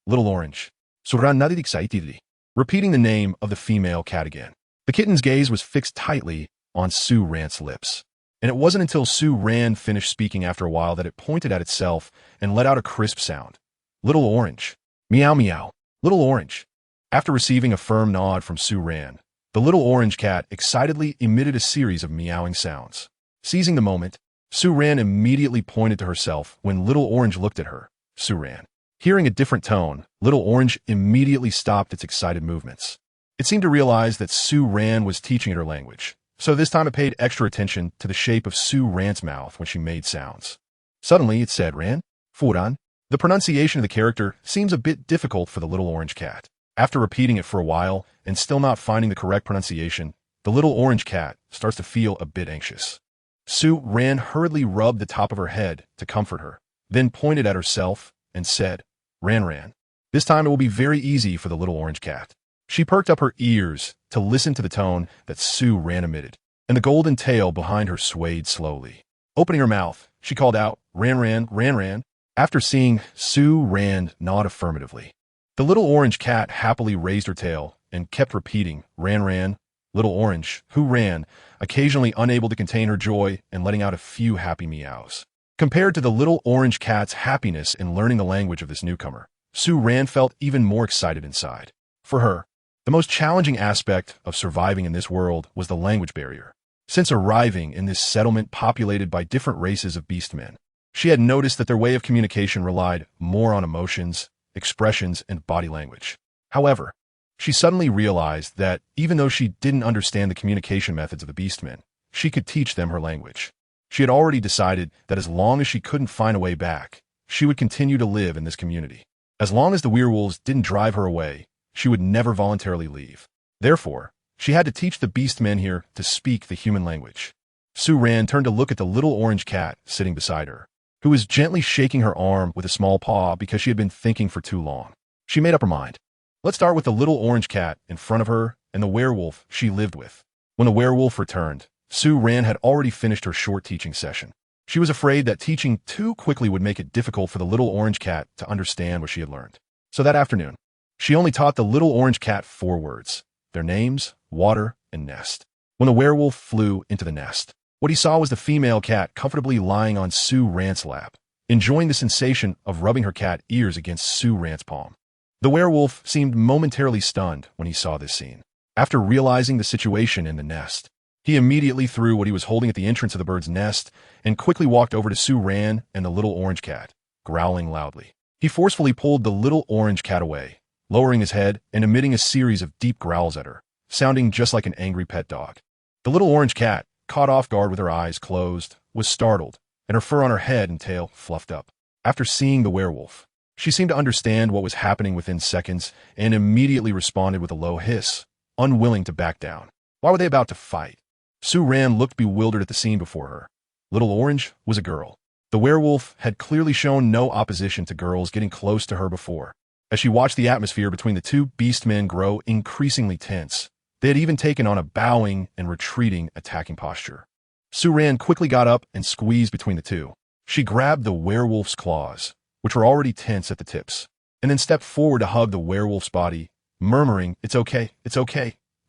Little Orange." Sue Ran nodded excitedly, repeating the name of the female cat again. The kitten's gaze was fixed tightly on Sue Ran's lips, and it wasn't until Sue Ran finished speaking after a while that it pointed at itself and let out a crisp sound. "Little Orange." "Meow, meow." "Little Orange." After receiving a firm nod from Sue Ran, the little orange cat excitedly emitted a series of meowing sounds. Seizing the moment, Sue Ran immediately pointed to herself when Little Orange looked at her. Sue Ran. Hearing a different tone, Little Orange immediately stopped its excited movements. It seemed to realize that Sue Ran was teaching it her language, so this time it paid extra attention to the shape of Sue Ran's mouth when she made sounds. Suddenly it said, "Ran, Furan." The pronunciation of the character seems a bit difficult for the little orange cat. After repeating it for a while and still not finding the correct pronunciation, the little orange cat starts to feel a bit anxious. Sue Ran hurriedly rubbed the top of her head to comfort her, then pointed at herself and said, "Ran, Ran." This time it will be very easy for the little orange cat. She perked up her ears to listen to the tone that Sue Ran emitted, and the golden tail behind her swayed slowly. Opening her mouth, she called out, "Ran, Ran, Ran, Ran." After seeing Sue Ran nod affirmatively, the little orange cat happily raised her tail and kept repeating, "Ran, Ran." Little Orange, who ran, occasionally unable to contain her joy and letting out a few happy meows. Compared to the little orange cat's happiness in learning the language of this newcomer, Sue Ran felt even more excited inside. For her, the most challenging aspect of surviving in this world was the language barrier. Since arriving in this settlement populated by different races of beastmen, she had noticed that their way of communication relied more on emotions, expressions, and body language. However, She suddenly realized that, even though she didn't understand the communication methods of the beastmen, she could teach them her language. She had already decided that as long as she couldn't find a way back, she would continue to live in this community. As long as the werewolves didn't drive her away, she would never voluntarily leave. Therefore, she had to teach the beastmen here to speak the human language. Su-Ran turned to look at the little orange cat sitting beside her, who was gently shaking her arm with a small paw because she had been thinking for too long. She made up her mind. Let's start with the little orange cat in front of her and the werewolf she lived with. When the werewolf returned, Su-Ran had already finished her short teaching session. She was afraid that teaching too quickly would make it difficult for the little orange cat to understand what she had learned. So that afternoon, she only taught the little orange cat 4 words: their names, water, and nest. When the werewolf flew into the nest, what he saw was the female cat comfortably lying on Su-Ran's lap, enjoying the sensation of rubbing her cat ears against Su-Ran's palm. The werewolf seemed momentarily stunned when he saw this scene. After realizing the situation in the nest, he immediately threw what he was holding at the entrance of the bird's nest and quickly walked over to Su-Ran and the little orange cat, growling loudly. He forcefully pulled the little orange cat away, lowering his head and emitting a series of deep growls at her, sounding just like an angry pet dog. The little orange cat, caught off guard with her eyes closed, was startled, and her fur on her head and tail fluffed up. After seeing the werewolf, she seemed to understand what was happening within seconds and immediately responded with a low hiss, unwilling to back down. Why were they about to fight? Su-Ran looked bewildered at the scene before her. Little Orange was a girl. The werewolf had clearly shown no opposition to girls getting close to her before. As she watched the atmosphere between the two beastmen grow increasingly tense, they had even taken on a bowing and retreating attacking posture. Su-Ran quickly got up and squeezed between the two. She grabbed the werewolf's claws, which were already tense at the tips, and then stepped forward to hug the werewolf's body, murmuring, it's okay,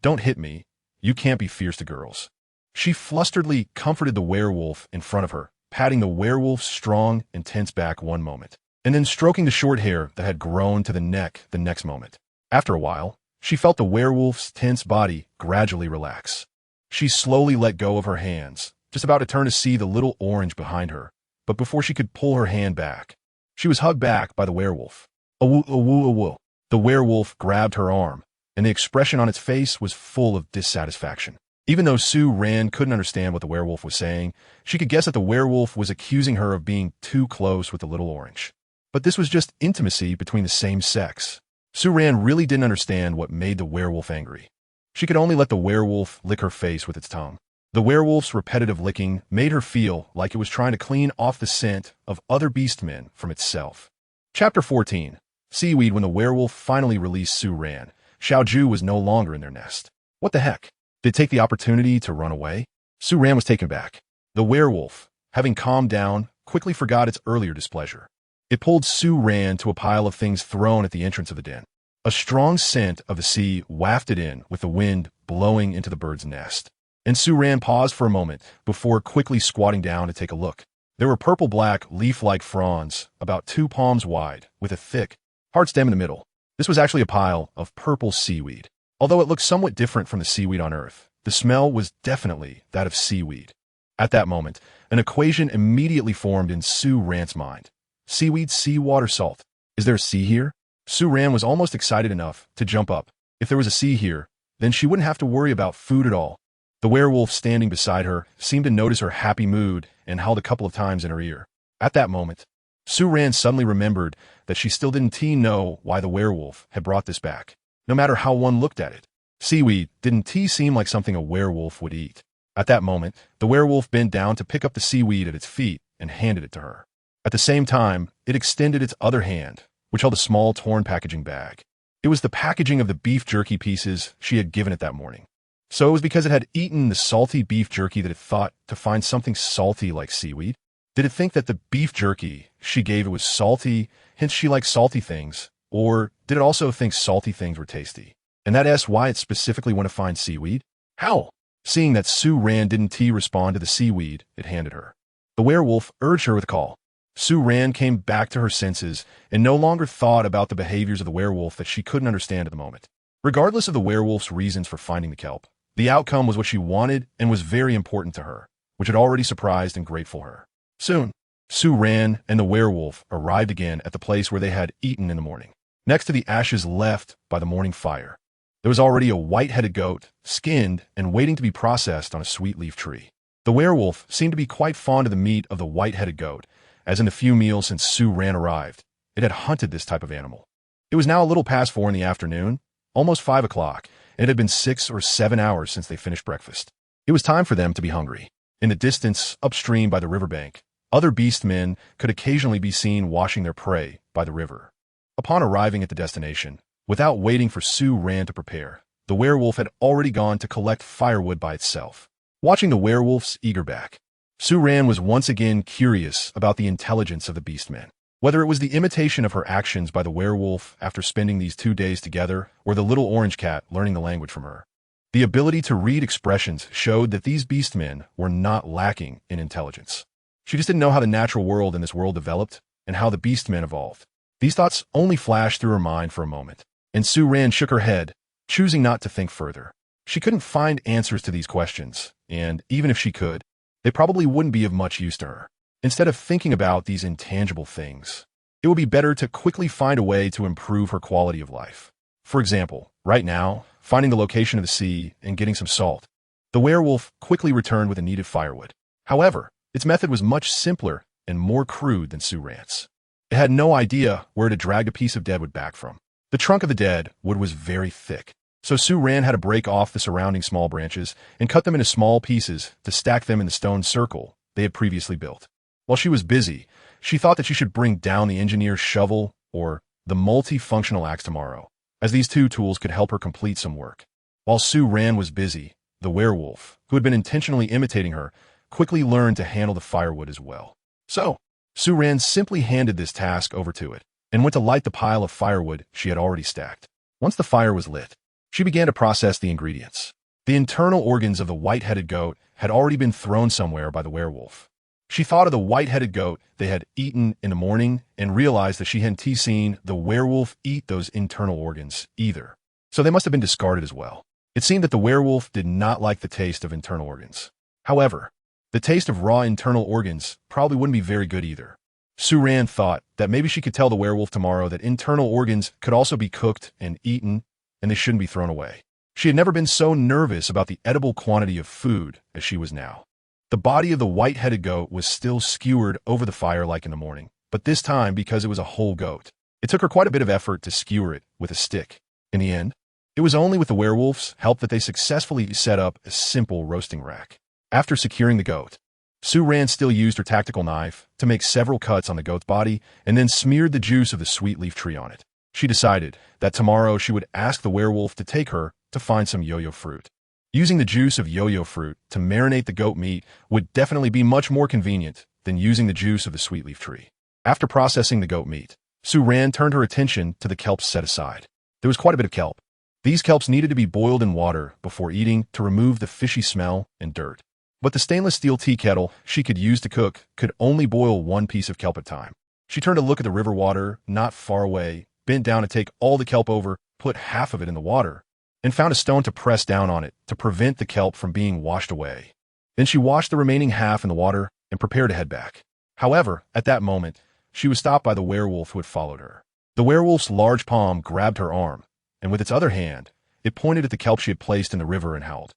don't hit me, you can't be fierce to girls." She flusteredly comforted the werewolf in front of her, patting the werewolf's strong and tense back one moment, and then stroking the short hair that had grown to the neck the next moment. After a while, she felt the werewolf's tense body gradually relax. She slowly let go of her hands, just about to turn to see the little orange behind her, but before she could pull her hand back, she was hugged back by the werewolf. "Awoo, awoo, awoo." The werewolf grabbed her arm, and the expression on its face was full of dissatisfaction. Even though Su-Ran couldn't understand what the werewolf was saying, she could guess that the werewolf was accusing her of being too close with the little orange. But this was just intimacy between the same sex. Su-Ran really didn't understand what made the werewolf angry. She could only let the werewolf lick her face with its tongue. The werewolf's repetitive licking made her feel like it was trying to clean off the scent of other beastmen from itself. Chapter 14. Seaweed. When the werewolf finally released Su-Ran, Xiaoju was no longer in their nest. What the heck? Did it take the opportunity to run away? Su-Ran was taken back. The werewolf, having calmed down, quickly forgot its earlier displeasure. It pulled Su-Ran to a pile of things thrown at the entrance of the den. A strong scent of the sea wafted in with the wind blowing into the bird's nest. And Su-Ran paused for a moment before quickly squatting down to take a look. There were purple-black, leaf-like fronds, about 2 palms wide, with a thick, hard stem in the middle. This was actually a pile of purple seaweed. Although it looked somewhat different from the seaweed on Earth, the smell was definitely that of seaweed. At that moment, an equation immediately formed in Su-Ran's mind. Seaweed, seawater, salt. Is there a sea here? Su-Ran was almost excited enough to jump up. If there was a sea here, then she wouldn't have to worry about food at all. The werewolf standing beside her seemed to notice her happy mood and howled a couple of times in her ear. At that moment, Su-Ran suddenly remembered that she still didn't know why the werewolf had brought this back. No matter how one looked at it, seaweed didn't seem like something a werewolf would eat. At that moment, the werewolf bent down to pick up the seaweed at its feet and handed it to her. At the same time, it extended its other hand, which held a small torn packaging bag. It was the packaging of the beef jerky pieces she had given it that morning. So it was because it had eaten the salty beef jerky that it thought to find something salty like seaweed? Did it think that the beef jerky she gave it was salty, hence she liked salty things? Or did it also think salty things were tasty? And that's why it specifically wanted to find seaweed? How? Seeing that Su-Ran didn't respond to the seaweed it handed her, the werewolf urged her with a call. Su-Ran came back to her senses and no longer thought about the behaviors of the werewolf that she couldn't understand at the moment. Regardless of the werewolf's reasons for finding the kelp, the outcome was what she wanted and was very important to her, which had already surprised and grateful her. Soon, Su-Ran and the werewolf arrived again at the place where they had eaten in the morning, next to the ashes left by the morning fire. There was already a white-headed goat, skinned and waiting to be processed on a sweet leaf tree. The werewolf seemed to be quite fond of the meat of the white-headed goat, as in the few meals since Sue Ran arrived, it had hunted this type of animal. It was now a little past 4 in the afternoon, almost 5 o'clock, and it had been 6 or 7 hours since they finished breakfast. It was time for them to be hungry. In the distance, upstream by the riverbank, other beast men could occasionally be seen washing their prey by the river. Upon arriving at the destination, without waiting for Sue Ran to prepare, the werewolf had already gone to collect firewood by itself. Watching the werewolf's eager back, Sue Ran was once again curious about the intelligence of the beast men. Whether it was the imitation of her actions by the werewolf after spending these 2 days together, or the little orange cat learning the language from her, the ability to read expressions showed that these beast men were not lacking in intelligence. She just didn't know how the natural world in this world developed and how the beast men evolved. These thoughts only flashed through her mind for a moment, and Sue Ran shook her head, choosing not to think further. She couldn't find answers to these questions, and even if she could, they probably wouldn't be of much use to her. Instead of thinking about these intangible things, it would be better to quickly find a way to improve her quality of life. For example, right now, finding the location of the sea and getting some salt. The werewolf quickly returned with the needed firewood. However, its method was much simpler and more crude than Sue Ran's. It had no idea where to drag a piece of dead wood back from. The trunk of the dead wood was very thick, so Sue Ran had to break off the surrounding small branches and cut them into small pieces to stack them in the stone circle they had previously built. While she was busy, she thought that she should bring down the engineer's shovel or the multifunctional axe tomorrow, as these 2 tools could help her complete some work. While Sue Ran was busy, the werewolf, who had been intentionally imitating her, quickly learned to handle the firewood as well. So, Sue Ran simply handed this task over to it and went to light the pile of firewood she had already stacked. Once the fire was lit, she began to process the ingredients. The internal organs of the white-headed goat had already been thrown somewhere by the werewolf. She thought of the white-headed goat they had eaten in the morning and realized that she hadn't seen the werewolf eat those internal organs either. So they must have been discarded as well. It seemed that the werewolf did not like the taste of internal organs. However, the taste of raw internal organs probably wouldn't be very good either. Sue Ran thought that maybe she could tell the werewolf tomorrow that internal organs could also be cooked and eaten, and they shouldn't be thrown away. She had never been so nervous about the edible quantity of food as she was now. The body of the white-headed goat was still skewered over the fire like in the morning, but this time because it was a whole goat. It took her quite a bit of effort to skewer it with a stick. In the end, it was only with the werewolf's help that they successfully set up a simple roasting rack. After securing the goat, Sue Ran still used her tactical knife to make several cuts on the goat's body and then smeared the juice of the sweet leaf tree on it. She decided that tomorrow she would ask the werewolf to take her to find some yo-yo fruit. Using the juice of yo-yo fruit to marinate the goat meat would definitely be much more convenient than using the juice of the sweet leaf tree. After processing the goat meat, Sue Ran turned her attention to the kelps set aside. There was quite a bit of kelp. These kelps needed to be boiled in water before eating to remove the fishy smell and dirt. But the stainless steel tea kettle she could use to cook could only boil 1 piece of kelp at a time. She turned to look at the river water not far away, bent down to take all the kelp over, put half of it in the water, and found a stone to press down on it to prevent the kelp from being washed away. Then she washed the remaining half in the water and prepared to head back. However, at that moment, she was stopped by the werewolf who had followed her. The werewolf's large palm grabbed her arm, and with its other hand, it pointed at the kelp she had placed in the river and howled.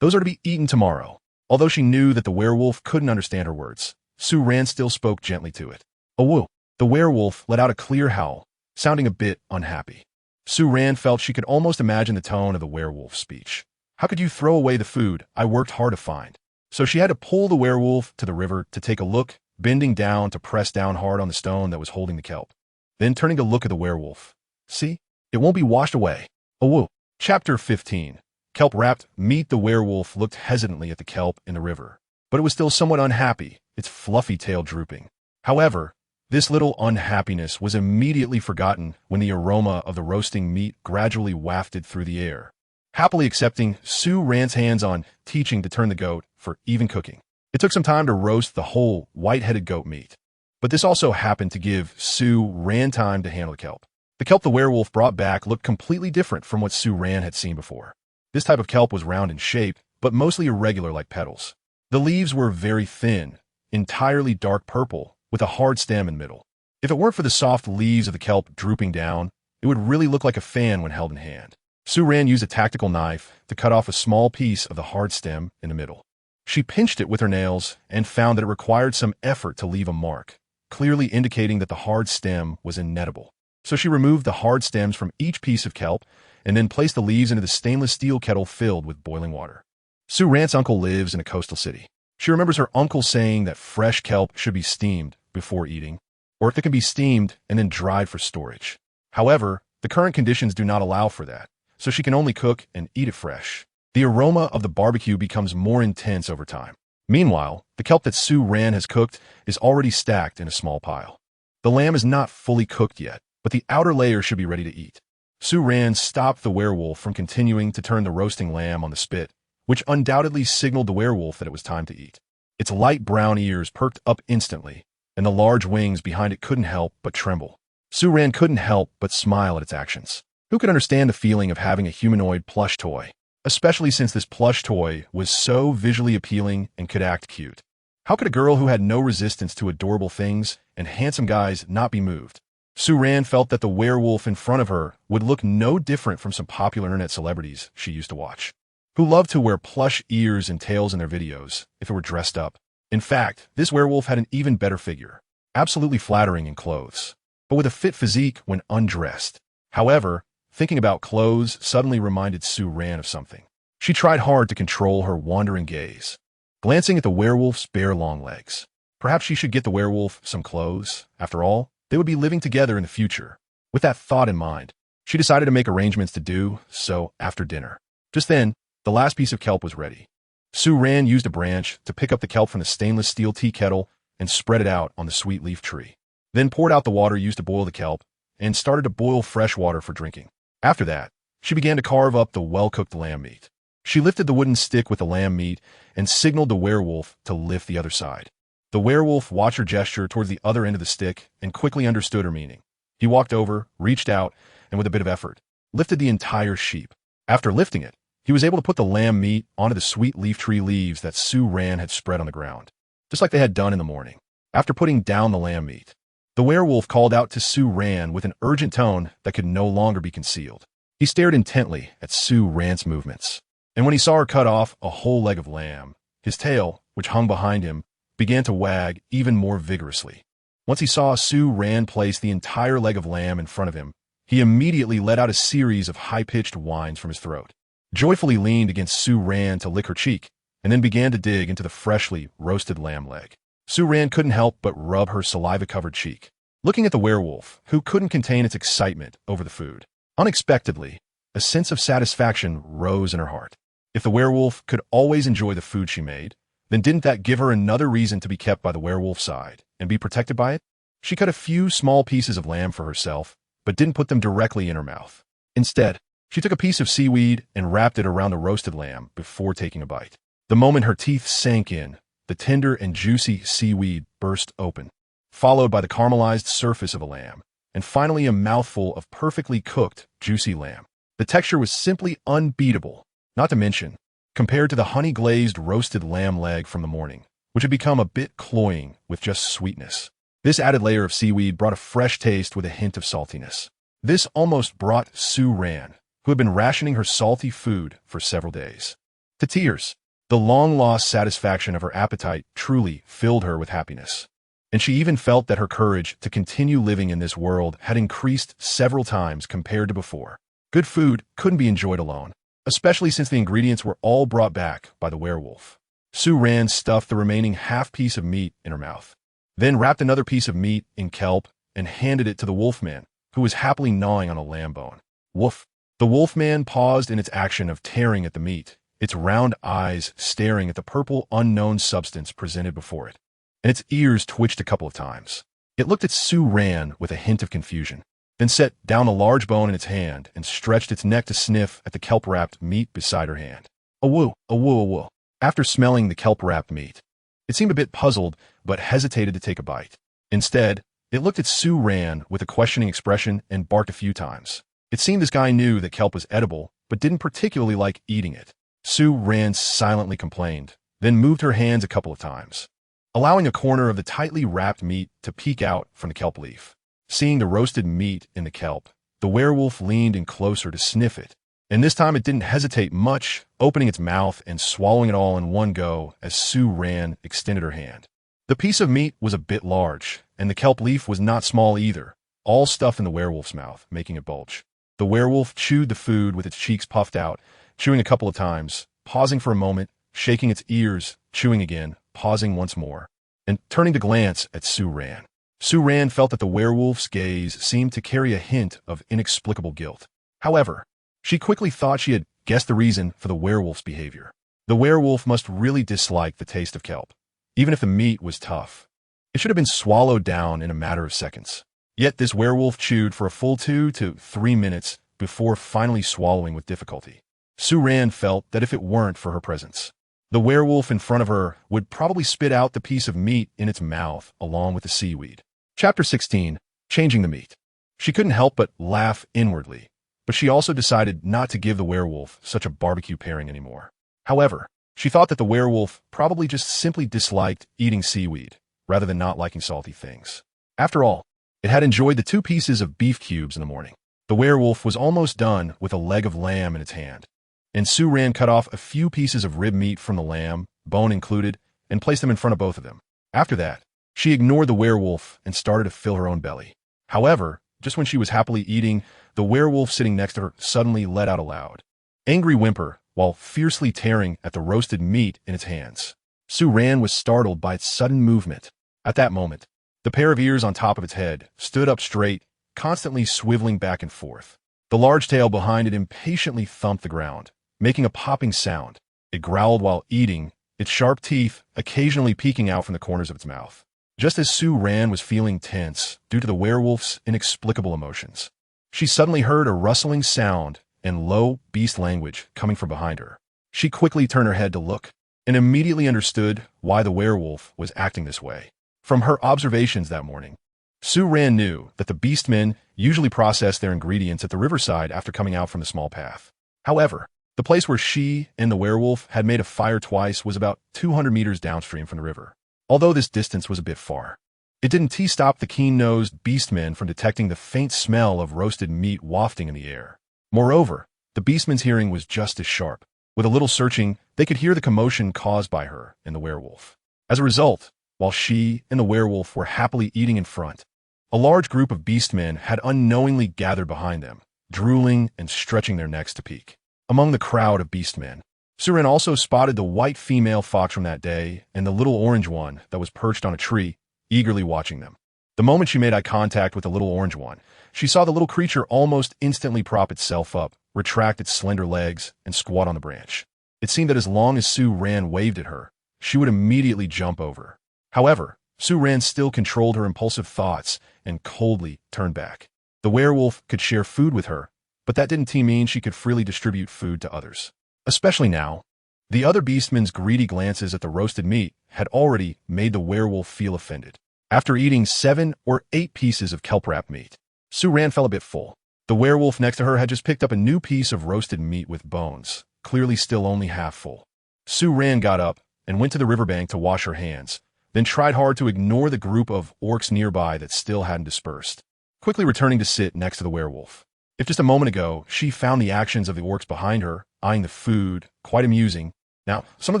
Those are to be eaten tomorrow. Although she knew that the werewolf couldn't understand her words, Sue Ran still spoke gently to it. Oh, woo! The werewolf let out a clear howl, sounding a bit unhappy. Sue Ran felt she could almost imagine the tone of the werewolf's speech. How could you throw away the food I worked hard to find? So she had to pull the werewolf to the river to take a look, bending down to press down hard on the stone that was holding the kelp. Then turning to look at the werewolf. See? It won't be washed away. Oh, woo! Chapter 15. Kelp-wrapped meat. The werewolf looked hesitantly at the kelp in the river, but it was still somewhat unhappy, its fluffy tail drooping. However, this little unhappiness was immediately forgotten when the aroma of the roasting meat gradually wafted through the air. Happily accepting Sue Ran's hands on teaching to turn the goat for even cooking. It took some time to roast the whole white-headed goat meat, but this also happened to give Sue Ran time to handle the kelp. The kelp the werewolf brought back looked completely different from what Sue Ran had seen before. This type of kelp was round in shape, but mostly irregular like petals. The leaves were very thin, entirely dark purple, with a hard stem in the middle. If it weren't for the soft leaves of the kelp drooping down, it would really look like a fan when held in hand. Sue Ran used a tactical knife to cut off a small piece of the hard stem in the middle. She pinched it with her nails and found that it required some effort to leave a mark, clearly indicating that the hard stem was inedible. So she removed the hard stems from each piece of kelp and then placed the leaves into the stainless steel kettle filled with boiling water. Sue Ran's uncle lives in a coastal city. She remembers her uncle saying that fresh kelp should be steamed before eating, or if it can be steamed and then dried for storage. However, the current conditions do not allow for that, so she can only cook and eat it fresh. The aroma of the barbecue becomes more intense over time. Meanwhile, the kelp that Sue Ran has cooked is already stacked in a small pile. The lamb is not fully cooked yet, but the outer layer should be ready to eat. Sue Ran stopped the werewolf from continuing to turn the roasting lamb on the spit, which undoubtedly signaled the werewolf that it was time to eat. Its light brown ears perked up instantly, and the large wings behind it couldn't help but tremble. Sue Ran couldn't help but smile at its actions. Who could understand the feeling of having a humanoid plush toy, especially since this plush toy was so visually appealing and could act cute? How could a girl who had no resistance to adorable things and handsome guys not be moved? Sue Ran felt that the werewolf in front of her would look no different from some popular internet celebrities she used to watch, who loved to wear plush ears and tails in their videos if it were dressed up. In fact, this werewolf had an even better figure, absolutely flattering in clothes, but with a fit physique when undressed. However, thinking about clothes suddenly reminded Sue Ran of something. She tried hard to control her wandering gaze, glancing at the werewolf's bare long legs. Perhaps she should get the werewolf some clothes. After all, they would be living together in the future. With that thought in mind, she decided to make arrangements to do so after dinner. Just then, the last piece of kelp was ready. Sue Ran used a branch to pick up the kelp from the stainless steel tea kettle and spread it out on the sweet leaf tree. Then poured out the water used to boil the kelp and started to boil fresh water for drinking. After that, she began to carve up the well-cooked lamb meat. She lifted the wooden stick with the lamb meat and signaled the werewolf to lift the other side. The werewolf watched her gesture towards the other end of the stick and quickly understood her meaning. He walked over, reached out, and with a bit of effort, lifted the entire sheep. After lifting it, he was able to put the lamb meat onto the sweet leaf tree leaves that Sue Ran had spread on the ground, just like they had done in the morning. After putting down the lamb meat, the werewolf called out to Sue Ran with an urgent tone that could no longer be concealed. He stared intently at Sue Ran's movements, and when he saw her cut off a whole leg of lamb, his tail, which hung behind him, began to wag even more vigorously. Once he saw Sue Ran place the entire leg of lamb in front of him, he immediately let out a series of high-pitched whines from his throat, joyfully leaned against Sue Ran to lick her cheek, and then began to dig into the freshly roasted lamb leg. Sue Ran couldn't help but rub her saliva-covered cheek, looking at the werewolf, who couldn't contain its excitement over the food. Unexpectedly, a sense of satisfaction rose in her heart. If the werewolf could always enjoy the food she made, then didn't that give her another reason to be kept by the werewolf's side and be protected by it? She cut a few small pieces of lamb for herself, but didn't put them directly in her mouth. Instead, she took a piece of seaweed and wrapped it around the roasted lamb before taking a bite. The moment her teeth sank in, the tender and juicy seaweed burst open, followed by the caramelized surface of a lamb, and finally a mouthful of perfectly cooked, juicy lamb. The texture was simply unbeatable, not to mention, compared to the honey-glazed roasted lamb leg from the morning, which had become a bit cloying with just sweetness. This added layer of seaweed brought a fresh taste with a hint of saltiness. This almost brought Sue Ran, who had been rationing her salty food for several days, to tears. The long-lost satisfaction of her appetite truly filled her with happiness, and she even felt that her courage to continue living in this world had increased several times compared to before. Good food couldn't be enjoyed alone, especially since the ingredients were all brought back by the werewolf. Sue Ran stuffed the remaining half-piece of meat in her mouth, then wrapped another piece of meat in kelp and handed it to the wolfman, who was happily gnawing on a lamb bone. Woof! The wolfman paused in its action of tearing at the meat, its round eyes staring at the purple unknown substance presented before it, and its ears twitched a couple of times. It looked at Sue Ran with a hint of confusion, then set down a large bone in its hand and stretched its neck to sniff at the kelp-wrapped meat beside her hand. A-woo, a-woo, a-woo. After smelling the kelp-wrapped meat, it seemed a bit puzzled, but hesitated to take a bite. Instead, it looked at Sue Ran with a questioning expression and barked a few times. It seemed this guy knew that kelp was edible, but didn't particularly like eating it. Sue Ran silently complained, then moved her hands a couple of times, allowing a corner of the tightly wrapped meat to peek out from the kelp leaf. Seeing the roasted meat in the kelp, the werewolf leaned in closer to sniff it, And this time it didn't hesitate much, opening its mouth and swallowing it all in one go as Sue Ran extended her hand. The piece of meat was a bit large, and the kelp leaf was not small either, all stuffed in the werewolf's mouth, making it bulge. The werewolf chewed the food with its cheeks puffed out, chewing a couple of times, pausing for a moment, shaking its ears, chewing again, pausing once more, and turning to glance at Sue Ran. Sue Ran felt that the werewolf's gaze seemed to carry a hint of inexplicable guilt. However, she quickly thought she had guessed the reason for the werewolf's behavior. The werewolf must really dislike the taste of kelp. Even if the meat was tough, it should have been swallowed down in a matter of seconds. Yet this werewolf chewed for a full 2 to 3 minutes before finally swallowing with difficulty. Sue Ran felt that if it weren't for her presence, the werewolf in front of her would probably spit out the piece of meat in its mouth along with the seaweed. Chapter 16. Changing the meat. She couldn't help but laugh inwardly, but she also decided not to give the werewolf such a barbecue pairing anymore. However, she thought that the werewolf probably just simply disliked eating seaweed, rather than not liking salty things. After all, it had enjoyed the 2 pieces of beef cubes in the morning. The werewolf was almost done with a leg of lamb in its hand, and Sue Ran cut off a few pieces of rib meat from the lamb, bone included, and placed them in front of both of them. After that, she ignored the werewolf and started to fill her own belly. However, just when she was happily eating, the werewolf sitting next to her suddenly let out a loud, angry whimper while fiercely tearing at the roasted meat in its hands. Sue Ran was startled by its sudden movement. At that moment, the pair of ears on top of its head stood up straight, constantly swiveling back and forth. The large tail behind it impatiently thumped the ground, making a popping sound. It growled while eating, its sharp teeth occasionally peeking out from the corners of its mouth. Just as Sue Ran was feeling tense due to the werewolf's inexplicable emotions, she suddenly heard a rustling sound and low beast language coming from behind her. She quickly turned her head to look and immediately understood why the werewolf was acting this way. From her observations that morning, Sue Ran knew that the beastmen usually processed their ingredients at the riverside after coming out from the small path. However, the place where she and the werewolf had made a fire twice was about 200 meters downstream from the river. Although this distance was a bit far, it didn't stop the keen-nosed beastmen from detecting the faint smell of roasted meat wafting in the air. Moreover, the beastmen's hearing was just as sharp. With a little searching, they could hear the commotion caused by her and the werewolf. As a result, while she and the werewolf were happily eating in front, a large group of beastmen had unknowingly gathered behind them, drooling and stretching their necks to peek. Among the crowd of beastmen, Sue Ran also spotted the white female fox from that day and the little orange one that was perched on a tree, eagerly watching them. The moment she made eye contact with the little orange one, she saw the little creature almost instantly prop itself up, retract its slender legs, and squat on the branch. It seemed that as long as Sue Ran waved at her, she would immediately jump over. However, Sue Ran still controlled her impulsive thoughts and coldly turned back. The werewolf could share food with her, but that didn't mean she could freely distribute food to others. Especially now, the other beastmen's greedy glances at the roasted meat had already made the werewolf feel offended. After eating 7 or 8 pieces of kelp-wrapped meat, Sue Ran felt a bit full. The werewolf next to her had just picked up a new piece of roasted meat with bones, clearly still only half full. Sue Ran got up and went to the riverbank to wash her hands, then tried hard to ignore the group of orcs nearby that still hadn't dispersed, quickly returning to sit next to the werewolf. If just a moment ago she found the actions of the orcs behind her, eyeing the food, quite amusing, now some of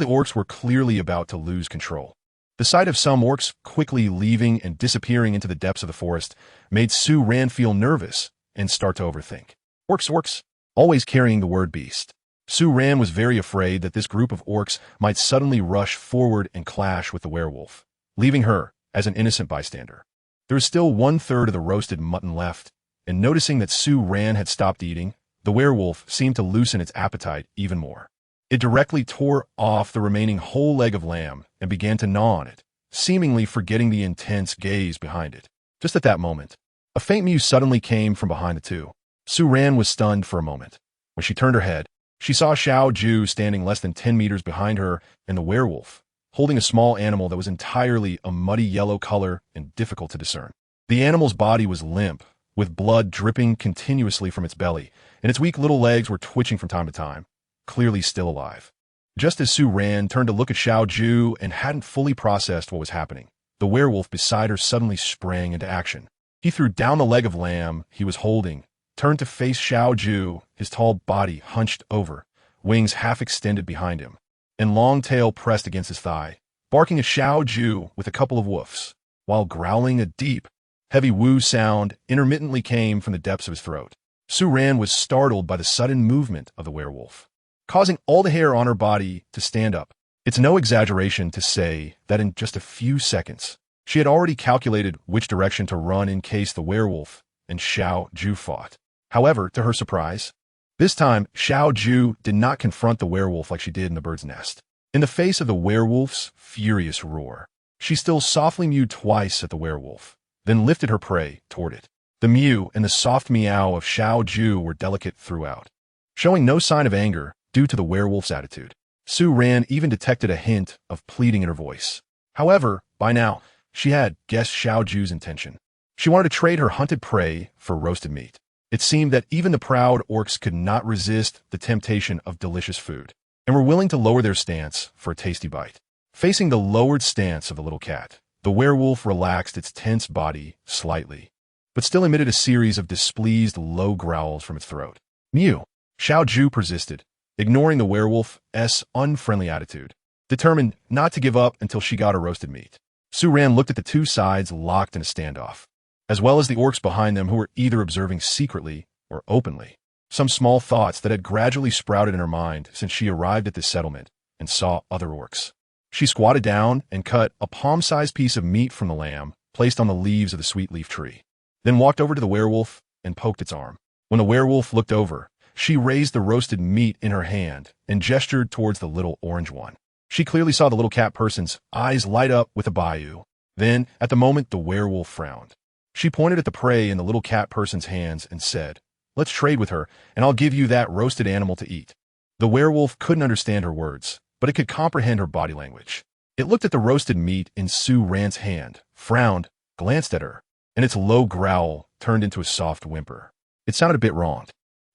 the orcs were clearly about to lose control. The sight of some orcs quickly leaving and disappearing into the depths of the forest made Sue Ran feel nervous and start to overthink. Orcs, always carrying the word beast. Sue Ran was very afraid that this group of orcs might suddenly rush forward and clash with the werewolf, leaving her as an innocent bystander. There was still 1/3 of the roasted mutton left, and noticing that Sue Ran had stopped eating, the werewolf seemed to loosen its appetite even more. It directly tore off the remaining whole leg of lamb and began to gnaw on it, seemingly forgetting the intense gaze behind it. Just at that moment, a faint mew suddenly came from behind the two. Sue Ran was stunned for a moment. When she turned her head, she saw Xiao Ju standing less than 10 meters behind her and the werewolf, holding a small animal that was entirely a muddy yellow color and difficult to discern. The animal's body was limp, with blood dripping continuously from its belly, and its weak little legs were twitching from time to time, clearly still alive. Just as Sue Ran turned to look at Xiao Ju and hadn't fully processed what was happening, the werewolf beside her suddenly sprang into action. He threw down the leg of lamb he was holding, turned to face Xiao Ju, his tall body hunched over, wings half extended behind him, and long tail pressed against his thigh, barking at Xiao Ju with a couple of woofs, while growling a deep, heavy woo sound intermittently came from the depths of his throat. Su Ran was startled by the sudden movement of the werewolf, causing all the hair on her body to stand up. It's no exaggeration to say that in just a few seconds, she had already calculated which direction to run in case the werewolf and Xiao Ju fought. However, to her surprise, this time Xiao Ju did not confront the werewolf like she did in the bird's nest. In the face of the werewolf's furious roar, she still softly mewed twice at the werewolf, then lifted her prey toward it. The mew and the soft meow of Xiao Ju were delicate throughout, showing no sign of anger due to the werewolf's attitude. Su Ran even detected a hint of pleading in her voice. However, by now, she had guessed Xiao Ju's intention. She wanted to trade her hunted prey for roasted meat. It seemed that even the proud orcs could not resist the temptation of delicious food, and were willing to lower their stance for a tasty bite. Facing the lowered stance of the little cat, the werewolf relaxed its tense body slightly, but still emitted a series of displeased low growls from its throat. Mew! Xiao Ju persisted, ignoring the werewolf's unfriendly attitude, determined not to give up until she got her roasted meat. Su Ran looked at the two sides locked in a standoff, as well as the orcs behind them who were either observing secretly or openly. Some small thoughts that had gradually sprouted in her mind since she arrived at this settlement and saw other orcs. She squatted down and cut a palm-sized piece of meat from the lamb placed on the leaves of the sweet leaf tree, then walked over to the werewolf and poked its arm. When the werewolf looked over, she raised the roasted meat in her hand and gestured towards the little orange one. She clearly saw the little cat person's eyes light up with a bayou. Then, at the moment, the werewolf frowned. She pointed at the prey in the little cat person's hands and said, "Let's trade with her, and I'll give you that roasted animal to eat." The werewolf couldn't understand her words, but it could comprehend her body language. It looked at the roasted meat in Su Ran's hand, frowned, glanced at her, and its low growl turned into a soft whimper. It sounded a bit wrong.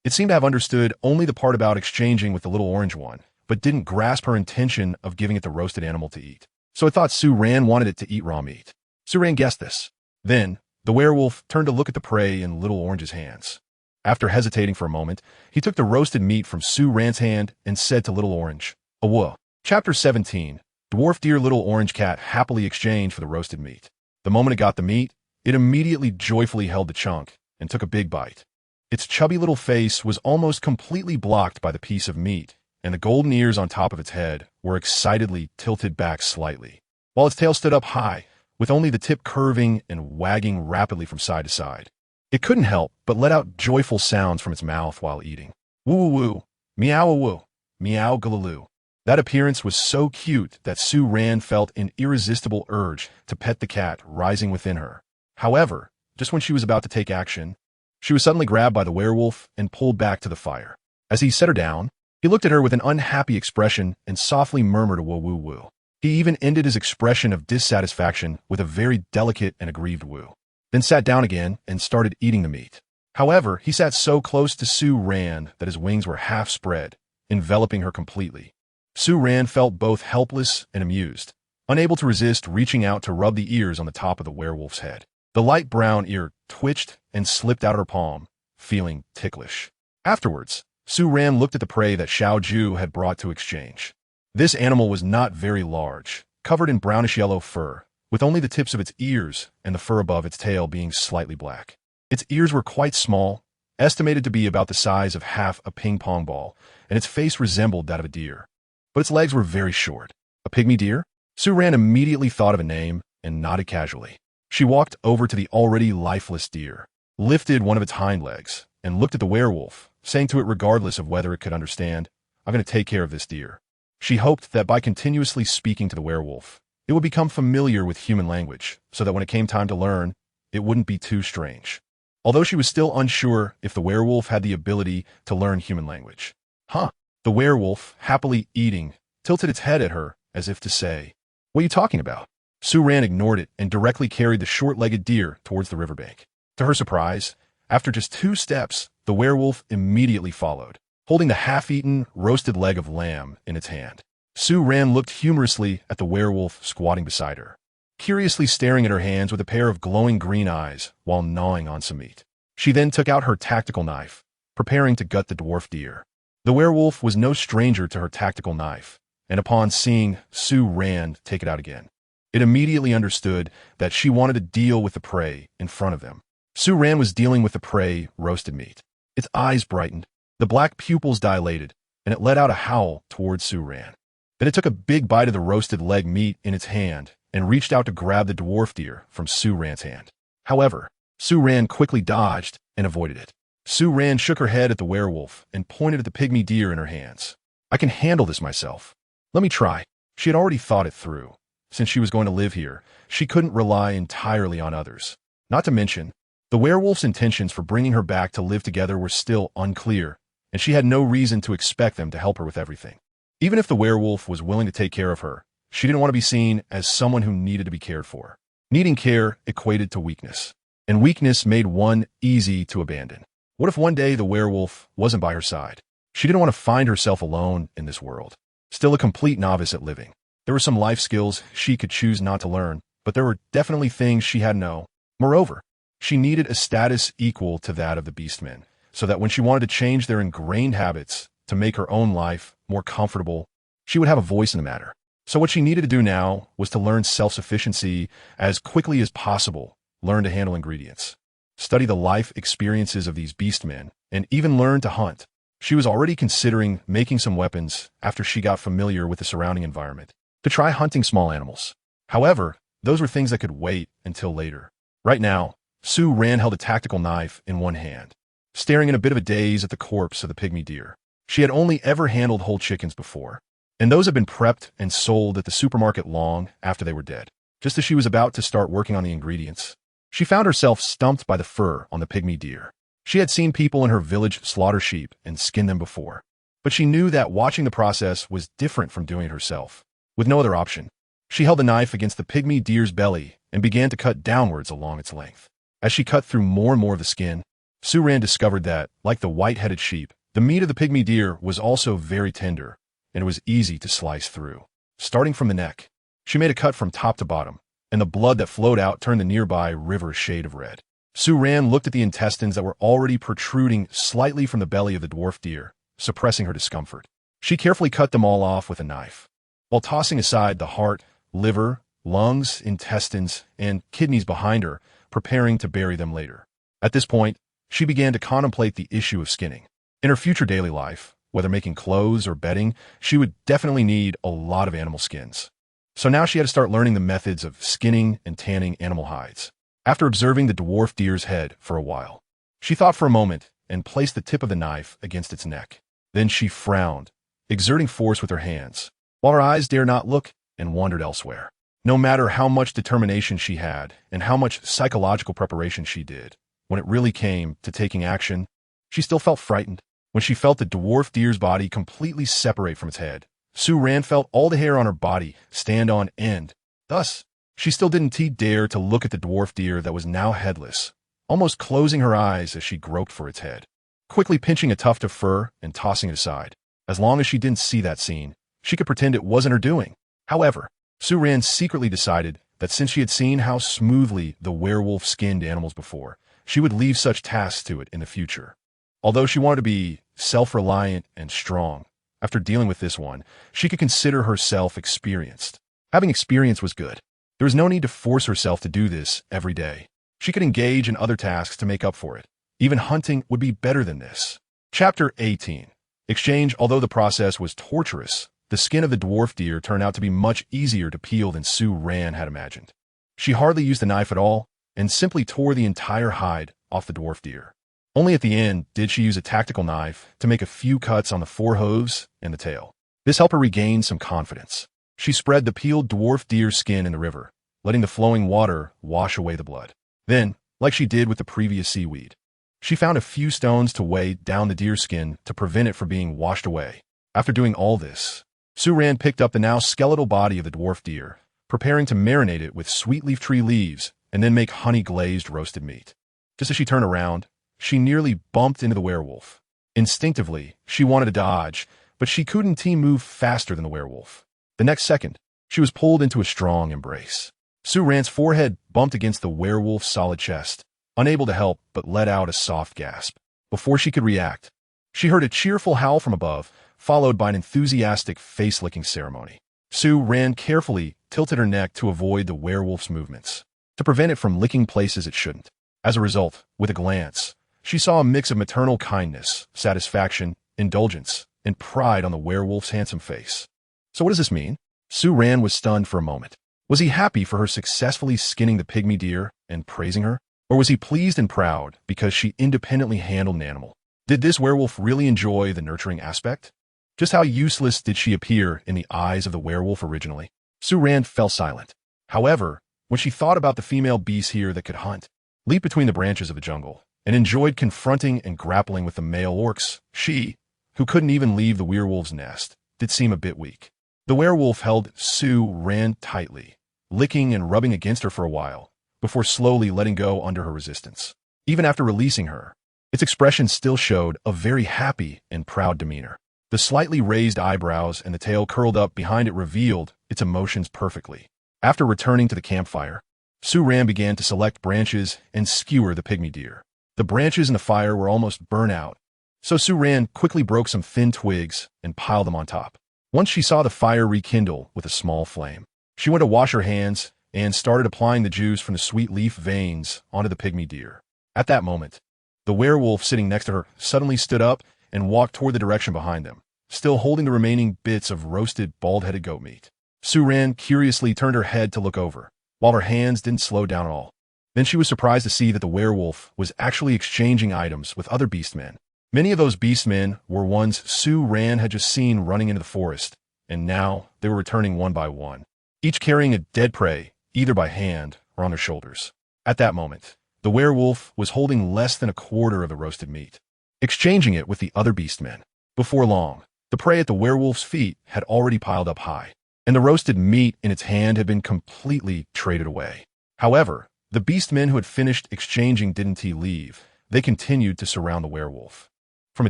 It seemed to have understood only the part about exchanging with the little orange one, but didn't grasp her intention of giving it the roasted animal to eat. So it thought Su Ran wanted it to eat raw meat. Su Ran guessed this. Then, the werewolf turned to look at the prey in Little Orange's hands. After hesitating for a moment, he took the roasted meat from Su Ran's hand and said to Little Orange, "Awah." Chapter 17. Dwarf Deer Little Orange Cat happily exchanged for the roasted meat. The moment it got the meat, it immediately joyfully held the chunk and took a big bite. Its chubby little face was almost completely blocked by the piece of meat, and the golden ears on top of its head were excitedly tilted back slightly, while its tail stood up high, with only the tip curving and wagging rapidly from side to side. It couldn't help but let out joyful sounds from its mouth while eating. Woo woo woo, meow woo, meow galaloo. That appearance was so cute that Su Ran felt an irresistible urge to pet the cat rising within her. However, just when she was about to take action, she was suddenly grabbed by the werewolf and pulled back to the fire. As he set her down, he looked at her with an unhappy expression and softly murmured a woo woo woo. He even ended his expression of dissatisfaction with a very delicate and aggrieved woo, then sat down again and started eating the meat. However, he sat so close to Su Ran that his wings were half spread, enveloping her completely. Su Ran felt both helpless and amused, unable to resist reaching out to rub the ears on the top of the werewolf's head. The light brown ear twitched and slipped out of her palm, feeling ticklish. Afterwards, Su Ran looked at the prey that Xiao Ju had brought to exchange. This animal was not very large, covered in brownish-yellow fur, with only the tips of its ears and the fur above its tail being slightly black. Its ears were quite small, estimated to be about the size of half a ping-pong ball, and its face resembled that of a deer. But its legs were very short. A pygmy deer? Su Ran immediately thought of a name and nodded casually. She walked over to the already lifeless deer, lifted one of its hind legs, and looked at the werewolf, saying to it regardless of whether it could understand, "I'm going to take care of this deer." She hoped that by continuously speaking to the werewolf, it would become familiar with human language, so that when it came time to learn, it wouldn't be too strange. Although she was still unsure if the werewolf had the ability to learn human language. Huh. The werewolf, happily eating, tilted its head at her as if to say, "What are you talking about?" Su Ran ignored it and directly carried the short-legged deer towards the riverbank. To her surprise, after just 2 steps, the werewolf immediately followed, holding the half-eaten, roasted leg of lamb in its hand. Su Ran looked humorously at the werewolf squatting beside her, curiously staring at her hands with a pair of glowing green eyes while gnawing on some meat. She then took out her tactical knife, preparing to gut the dwarf deer. The werewolf was no stranger to her tactical knife, and upon seeing Sue Rand take it out again, it immediately understood that she wanted to deal with the prey in front of them. Sue Rand was dealing with the prey roasted meat. Its eyes brightened, the black pupils dilated, and it let out a howl towards Sue Rand. Then it took a big bite of the roasted leg meat in its hand and reached out to grab the dwarf deer from Sue Rand's hand. However, Sue Rand quickly dodged and avoided it. Sue Rand shook her head at the werewolf and pointed at the pygmy deer in her hands. "I can handle this myself. Let me try." She had already thought it through. Since she was going to live here, she couldn't rely entirely on others. Not to mention, the werewolf's intentions for bringing her back to live together were still unclear, and she had no reason to expect them to help her with everything. Even if the werewolf was willing to take care of her, she didn't want to be seen as someone who needed to be cared for. Needing care equated to weakness, and weakness made one easy to abandon. What if one day the werewolf wasn't by her side? She didn't want to find herself alone in this world. Still a complete novice at living. There were some life skills she could choose not to learn, but there were definitely things she had to know. Moreover, she needed a status equal to that of the beastmen, so that when she wanted to change their ingrained habits to make her own life more comfortable, she would have a voice in the matter. So what she needed to do now was to learn self-sufficiency as quickly as possible, learn to handle ingredients, study the life experiences of these beastmen, and even learn to hunt. She was already considering making some weapons after she got familiar with the surrounding environment, to try hunting small animals. However, those were things that could wait until later. Right now, Sue Rand held a tactical knife in one hand, staring in a bit of a daze at the corpse of the pygmy deer. She had only ever handled whole chickens before, and those had been prepped and sold at the supermarket long after they were dead. Just as she was about to start working on the ingredients, she found herself stumped by the fur on the pygmy deer. She had seen people in her village slaughter sheep and skin them before, but she knew that watching the process was different from doing it herself. With no other option, she held the knife against the pygmy deer's belly and began to cut downwards along its length. As she cut through more and more of the skin, Sue Rand discovered that, like the white-headed sheep, the meat of the pygmy deer was also very tender, and it was easy to slice through. Starting from the neck, she made a cut from top to bottom, and the blood that flowed out turned the nearby river a shade of red. Sue Rand looked at the intestines that were already protruding slightly from the belly of the dwarf deer, suppressing her discomfort. She carefully cut them all off with a knife, while tossing aside the heart, liver, lungs, intestines, and kidneys behind her, preparing to bury them later. At this point, she began to contemplate the issue of skinning. In her future daily life, whether making clothes or bedding, she would definitely need a lot of animal skins. So now she had to start learning the methods of skinning and tanning animal hides. After observing the dwarf deer's head for a while, she thought for a moment and placed the tip of the knife against its neck. Then she frowned, exerting force with her hands, while her eyes dared not look and wandered elsewhere. No matter how much determination she had and how much psychological preparation she did, when it really came to taking action, she still felt frightened. When she felt the dwarf deer's body completely separate from its head, Sue Rand felt all the hair on her body stand on end. Thus, she still didn't dare to look at the dwarf deer that was now headless, almost closing her eyes as she groped for its head, quickly pinching a tuft of fur and tossing it aside. As long as she didn't see that scene, she could pretend it wasn't her doing. However, Sue Rand secretly decided that since she had seen how smoothly the werewolf skinned animals before, she would leave such tasks to it in the future. Although she wanted to be self-reliant and strong, after dealing with this one, she could consider herself experienced. Having experience was good. There was no need to force herself to do this every day. She could engage in other tasks to make up for it. Even hunting would be better than this. Chapter 18. Exchange. Although the process was torturous, the skin of the dwarf deer turned out to be much easier to peel than Sue Rand had imagined. She hardly used the knife at all and simply tore the entire hide off the dwarf deer. Only at the end did she use a tactical knife to make a few cuts on the forehooves and the tail. This helped her regain some confidence. She spread the peeled dwarf deer skin in the river, letting the flowing water wash away the blood. Then, like she did with the previous seaweed, she found a few stones to weigh down the deer skin to prevent it from being washed away. After doing all this, Sue Rand picked up the now skeletal body of the dwarf deer, preparing to marinate it with sweet leaf tree leaves and then make honey-glazed roasted meat. Just as she turned around, she nearly bumped into the werewolf. Instinctively, she wanted to dodge, but she couldn't move faster than the werewolf. The next second, she was pulled into a strong embrace. Sue Rand's forehead bumped against the werewolf's solid chest, unable to help but let out a soft gasp. Before she could react, she heard a cheerful howl from above, followed by an enthusiastic face-licking ceremony. Sue ran carefully, tilted her neck to avoid the werewolf's movements, to prevent it from licking places it shouldn't. As a result, with a glance, she saw a mix of maternal kindness, satisfaction, indulgence, and pride on the werewolf's handsome face. So what does this mean? Sue Ran was stunned for a moment. Was he happy for her successfully skinning the pygmy deer and praising her? Or was he pleased and proud because she independently handled an animal? Did this werewolf really enjoy the nurturing aspect? Just how useless did she appear in the eyes of the werewolf originally? Sue Ran fell silent. However, when she thought about the female beasts here that could hunt, leap between the branches of the jungle, and enjoyed confronting and grappling with the male orcs, she, who couldn't even leave the werewolf's nest, did seem a bit weak. The werewolf held Sue Ran tightly, licking and rubbing against her for a while, before slowly letting go under her resistance. Even after releasing her, its expression still showed a very happy and proud demeanor. The slightly raised eyebrows and the tail curled up behind it revealed its emotions perfectly. After returning to the campfire, Sue Ran began to select branches and skewer the pygmy deer. The branches in the fire were almost burnt out, so Sue Ran quickly broke some thin twigs and piled them on top. Once she saw the fire rekindle with a small flame, she went to wash her hands and started applying the juice from the sweet leaf veins onto the pygmy deer. At that moment, the werewolf sitting next to her suddenly stood up and walked toward the direction behind them, still holding the remaining bits of roasted bald-headed goat meat. Sue Ran curiously turned her head to look over, while her hands didn't slow down at all. Then she was surprised to see that the werewolf was actually exchanging items with other beastmen. Many of those beastmen were ones Sue Ran had just seen running into the forest, and now they were returning one by one, each carrying a dead prey, either by hand or on their shoulders. At that moment, the werewolf was holding less than a quarter of the roasted meat, exchanging it with the other beastmen. Before long, the prey at the werewolf's feet had already piled up high, and the roasted meat in its hand had been completely traded away. However, the beastmen who had finished exchanging didn't leave. They continued to surround the werewolf. From a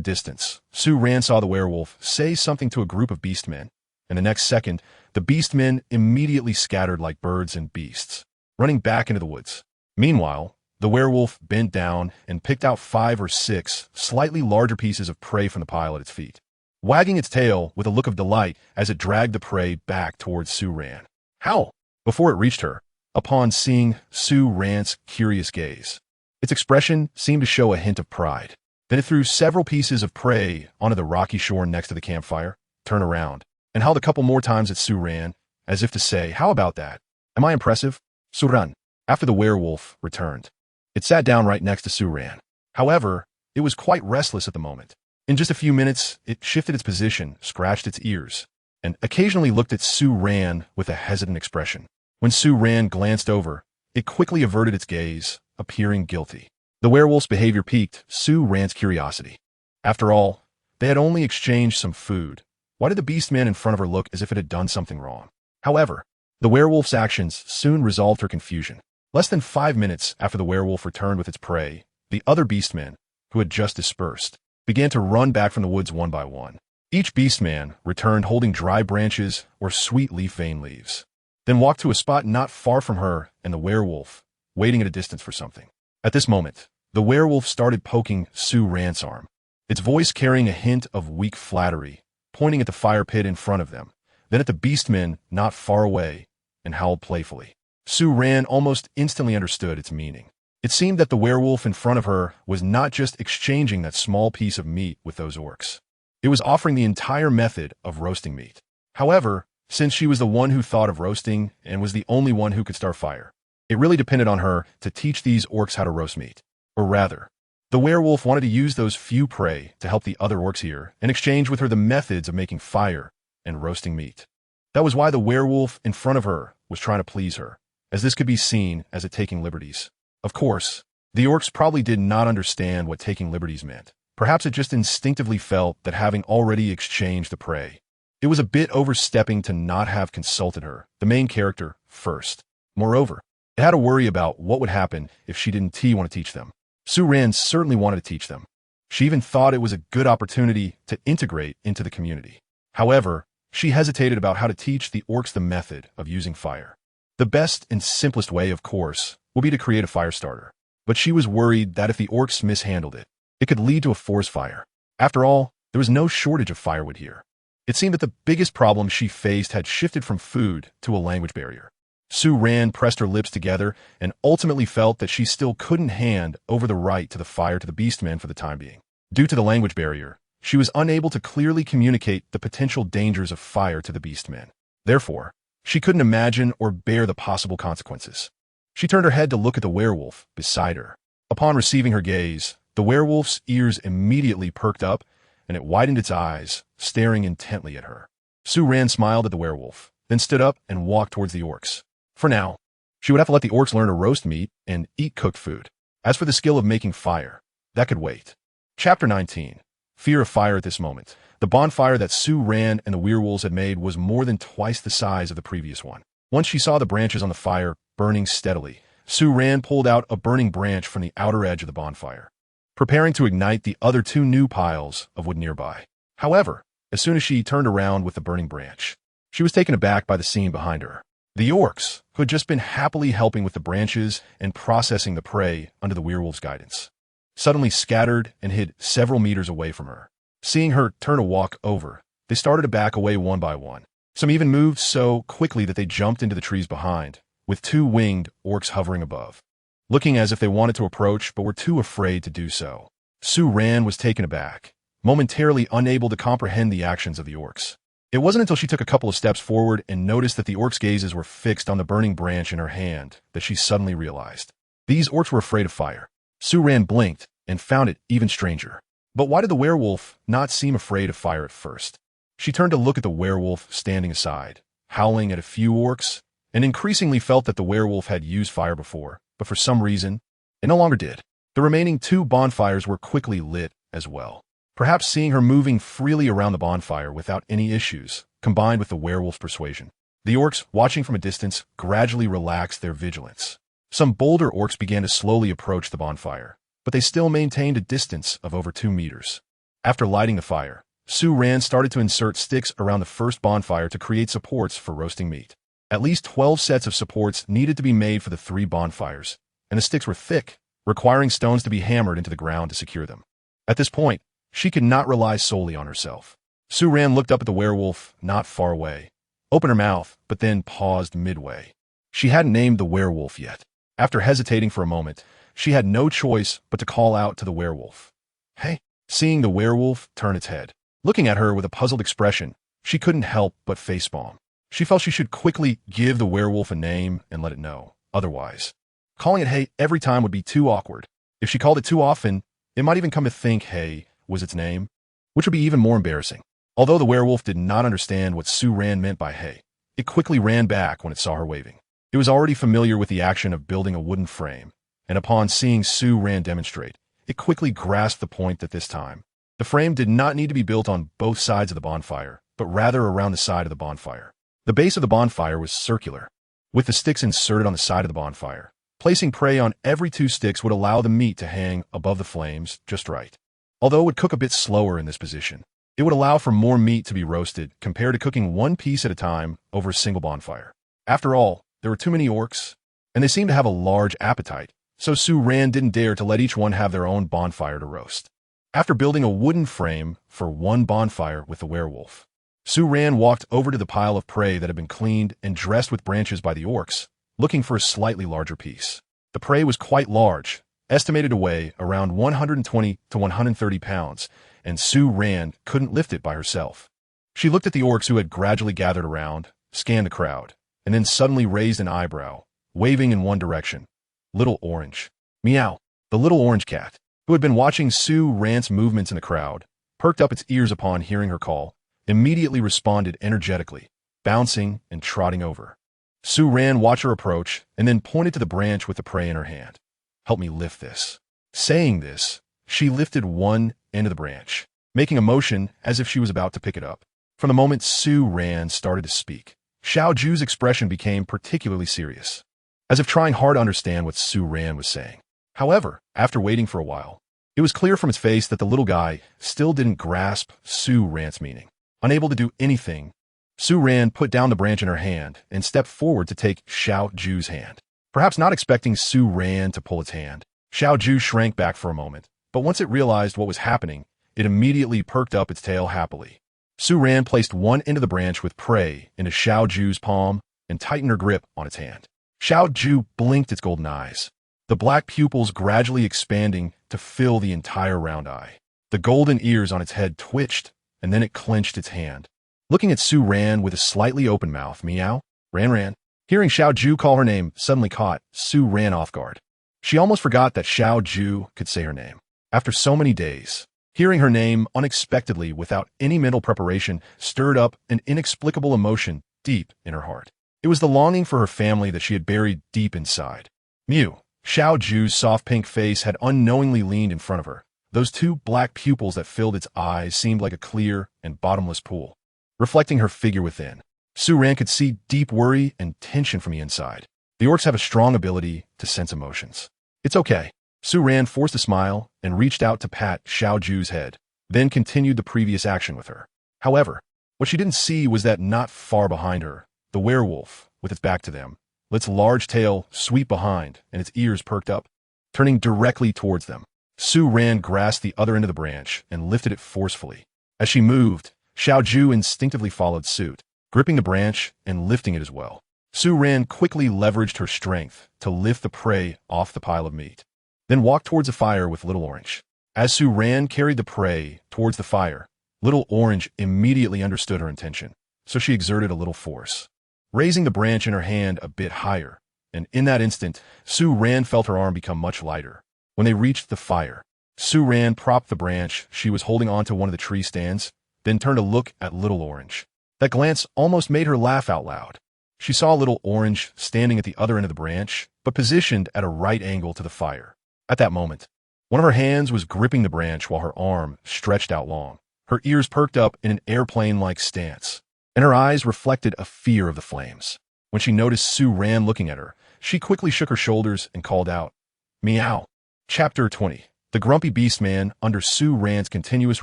distance, Sue Ran saw the werewolf say something to a group of beastmen, and the next second, the beastmen immediately scattered like birds and beasts, running back into the woods. Meanwhile, the werewolf bent down and picked out 5 or 6 slightly larger pieces of prey from the pile at its feet, wagging its tail with a look of delight as it dragged the prey back towards Sue Ran. Howl! Before it reached her, upon seeing Sue Ran's curious gaze, its expression seemed to show a hint of pride. Then it threw several pieces of prey onto the rocky shore next to the campfire, turned around, and howled a couple more times at Sue Ran, as if to say, "How about that? Am I impressive?" Sue Ran. After the werewolf returned, it sat down right next to Sue Ran. However, it was quite restless at the moment. In just a few minutes, it shifted its position, scratched its ears, and occasionally looked at Sue Ran with a hesitant expression. When Sue Ran glanced over, it quickly averted its gaze, appearing guilty. The werewolf's behavior piqued Sue Ran's curiosity. After all, they had only exchanged some food. Why did the beastman in front of her look as if it had done something wrong? However, the werewolf's actions soon resolved her confusion. Less than 5 minutes after the werewolf returned with its prey, the other beastmen, who had just dispersed, began to run back from the woods one by one. Each beastman returned holding dry branches or sweet leaf vein leaves, then walked to a spot not far from her and the werewolf, waiting at a distance for something. At this moment, the werewolf started poking Sue Ran's arm, its voice carrying a hint of weak flattery, pointing at the fire pit in front of them, then at the beastmen not far away, and howled playfully. Sue Ran almost instantly understood its meaning. It seemed that the werewolf in front of her was not just exchanging that small piece of meat with those orcs. It was offering the entire method of roasting meat. However, since she was the one who thought of roasting and was the only one who could start fire, it really depended on her to teach these orcs how to roast meat. Or rather, the werewolf wanted to use those few prey to help the other orcs here and exchange with her the methods of making fire and roasting meat. That was why the werewolf in front of her was trying to please her, as this could be seen as a taking liberties. Of course, the orcs probably did not understand what taking liberties meant. Perhaps it just instinctively felt that having already exchanged the prey, it was a bit overstepping to not have consulted her, the main character, first. Moreover, it had to worry about what would happen if she didn't want to teach them. Sue Ran certainly wanted to teach them. She even thought it was a good opportunity to integrate into the community. However, she hesitated about how to teach the orcs the method of using fire. The best and simplest way, of course, would be to create a fire starter. but she was worried that if the orcs mishandled it, it could lead to a forest fire. After all, there was no shortage of firewood here. It seemed that the biggest problem she faced had shifted from food to a language barrier. Su-Ran pressed her lips together and ultimately felt that she still couldn't hand over the right to the fire to the beastmen for the time being. Due to the language barrier, she was unable to clearly communicate the potential dangers of fire to the beastmen. Therefore, she couldn't imagine or bear the possible consequences. She turned her head to look at the werewolf beside her. Upon receiving her gaze, the werewolf's ears immediately perked up and it widened its eyes, staring intently at her. Su-Ran smiled at the werewolf, then stood up and walked towards the orcs. For now, she would have to let the orcs learn to roast meat and eat cooked food. As for the skill of making fire, that could wait. Chapter 19. Fear of fire at this moment. The bonfire that Su-Ran and the werewolves had made was more than twice the size of the previous one. Once she saw the branches on the fire burning steadily, Su-Ran pulled out a burning branch from the outer edge of the bonfire, preparing to ignite the other two new piles of wood nearby. However, as soon as she turned around with the burning branch, she was taken aback by the scene behind her. The orcs, who had just been happily helping with the branches and processing the prey under the werewolf's guidance, suddenly scattered and hid several meters away from her. Seeing her turn to walk over, they started to back away one by one. Some even moved so quickly that they jumped into the trees behind, with two winged orcs hovering above, looking as if they wanted to approach but were too afraid to do so. Su-Ran was taken aback, momentarily unable to comprehend the actions of the orcs. It wasn't until she took a couple of steps forward and noticed that the orcs' gazes were fixed on the burning branch in her hand that she suddenly realized. These orcs were afraid of fire. Su-Ran blinked and found it even stranger. But why did the werewolf not seem afraid of fire at first? She turned to look at the werewolf standing aside, howling at a few orcs, and increasingly felt that the werewolf had used fire before, but for some reason, it no longer did. The remaining two bonfires were quickly lit as well. Perhaps seeing her moving freely around the bonfire without any issues, combined with the werewolf's persuasion. The orcs, watching from a distance, gradually relaxed their vigilance. Some bolder orcs began to slowly approach the bonfire, but they still maintained a distance of over 2 meters. After lighting the fire, Su-Ran started to insert sticks around the first bonfire to create supports for roasting meat. At least 12 sets of supports needed to be made for the 3 bonfires, and the sticks were thick, requiring stones to be hammered into the ground to secure them. At this point, she could not rely solely on herself. Su-Ran looked up at the werewolf not far away, opened her mouth, but then paused midway. She hadn't named the werewolf yet. After hesitating for a moment, she had no choice but to call out to the werewolf. Hey! Seeing the werewolf turn its head, looking at her with a puzzled expression, she couldn't help but facepalm. She felt she should quickly give the werewolf a name and let it know. Otherwise, calling it hey every time would be too awkward. If she called it too often, it might even come to think hey was its name, which would be even more embarrassing. Although the werewolf did not understand what Su-Ran meant by hey, it quickly ran back when it saw her waving. It was already familiar with the action of building a wooden frame, and upon seeing Su-Ran demonstrate, it quickly grasped the point that this time, the frame did not need to be built on both sides of the bonfire, but rather around the side of the bonfire. The base of the bonfire was circular, with the sticks inserted on the side of the bonfire. Placing prey on every 2 sticks would allow the meat to hang above the flames just right. Although it would cook a bit slower in this position, it would allow for more meat to be roasted compared to cooking 1 piece at a time over a single bonfire. After all, there were too many orcs, and they seemed to have a large appetite, so Su-Ran didn't dare to let each one have their own bonfire to roast. After building a wooden frame for 1 bonfire with the werewolf, Su-Ran walked over to the pile of prey that had been cleaned and dressed with branches by the orcs, looking for a slightly larger piece. The prey was quite large, estimated to weigh around 120 to 130 pounds, and Su-Ran couldn't lift it by herself. She looked at the orcs who had gradually gathered around, scanned the crowd, and then suddenly raised an eyebrow, waving in one direction. Little Orange. Meow. The little orange cat, who had been watching Su-Ran's movements in the crowd, perked up its ears upon hearing her call, immediately responded energetically, bouncing and trotting over. Su-Ran watched her approach and then pointed to the branch with the prey in her hand. Help me lift this. Saying this, she lifted one end of the branch, making a motion as if she was about to pick it up. From the moment Su-Ran started to speak, Xiao Ju's expression became particularly serious, as if trying hard to understand what Su-Ran was saying. However, after waiting for a while, it was clear from his face that the little guy still didn't grasp Su-Ran's meaning. Unable to do anything, Su-Ran put down the branch in her hand and stepped forward to take Xiao Ju's hand. Perhaps not expecting Su-Ran to pull its hand, Xiao Ju shrank back for a moment, but once it realized what was happening, it immediately perked up its tail happily. Su Ran placed one end of the branch with prey into Xiao Ju's palm and tightened her grip on its hand. Xiao Ju blinked its golden eyes, the black pupils gradually expanding to fill the entire round eye. The golden ears on its head twitched, and then it clenched its hand. Looking at Su Ran with a slightly open mouth, meow, Ran. Hearing Xiao Ju call her name suddenly caught Su Ran off guard. She almost forgot that Xiao Ju could say her name. After so many days, hearing her name unexpectedly without any mental preparation stirred up an inexplicable emotion deep in her heart. It was the longing for her family that she had buried deep inside. Mew. Xiao Ju's soft pink face had unknowingly leaned in front of her. Those two black pupils that filled its eyes seemed like a clear and bottomless pool, reflecting her figure within. Su Ran could see deep worry and tension from the inside. The orcs have a strong ability to sense emotions. It's okay. Su Ran forced a smile and reached out to pat Xiao Ju's head, then continued the previous action with her. However, what she didn't see was that not far behind her, the werewolf, with its back to them, its large tail sweep behind and its ears perked up, turning directly towards them. Su Ran grasped the other end of the branch and lifted it forcefully. As she moved, Xiao Ju instinctively followed suit, gripping the branch and lifting it as well. Su Ran quickly leveraged her strength to lift the prey off the pile of meat, then walked towards the fire with Little Orange. As Su Ran carried the prey towards the fire, Little Orange immediately understood her intention, so she exerted a little force, raising the branch in her hand a bit higher, and in that instant, Su Ran felt her arm become much lighter. When they reached the fire, Su Ran propped the branch she was holding onto one of the tree stands, then turned to look at Little Orange. That glance almost made her laugh out loud. She saw Little Orange standing at the other end of the branch, but positioned at a right angle to the fire. At that moment, one of her hands was gripping the branch while her arm stretched out long. Her ears perked up in an airplane-like stance, and her eyes reflected a fear of the flames. When she noticed Su Ran looking at her, she quickly shook her shoulders and called out, "Meow." Chapter 20. The grumpy beastman. Under Su Ran's continuous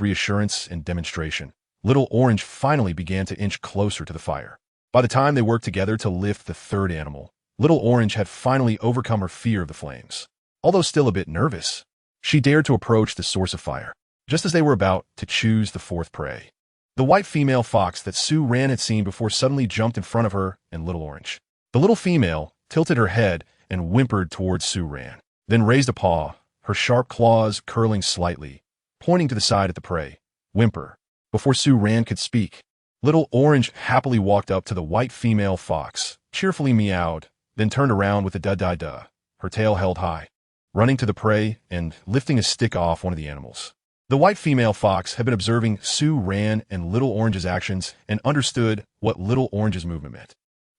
reassurance and demonstration, Little Orange finally began to inch closer to the fire. By the time they worked together to lift the third animal, Little Orange had finally overcome her fear of the flames. Although still a bit nervous, she dared to approach the source of fire, just as they were about to choose the fourth prey. The white female fox that Su Ran had seen before suddenly jumped in front of her and Little Orange. The little female tilted her head and whimpered towards Su Ran, then raised a paw, her sharp claws curling slightly, pointing to the side at the prey. Whimper. Before Su Ran could speak, Little Orange happily walked up to the white female fox, cheerfully meowed, then turned around with a da-da-da, her tail held high, running to the prey and lifting a stick off one of the animals. The white female fox had been observing Su Ran and Little Orange's actions and understood what Little Orange's movement meant.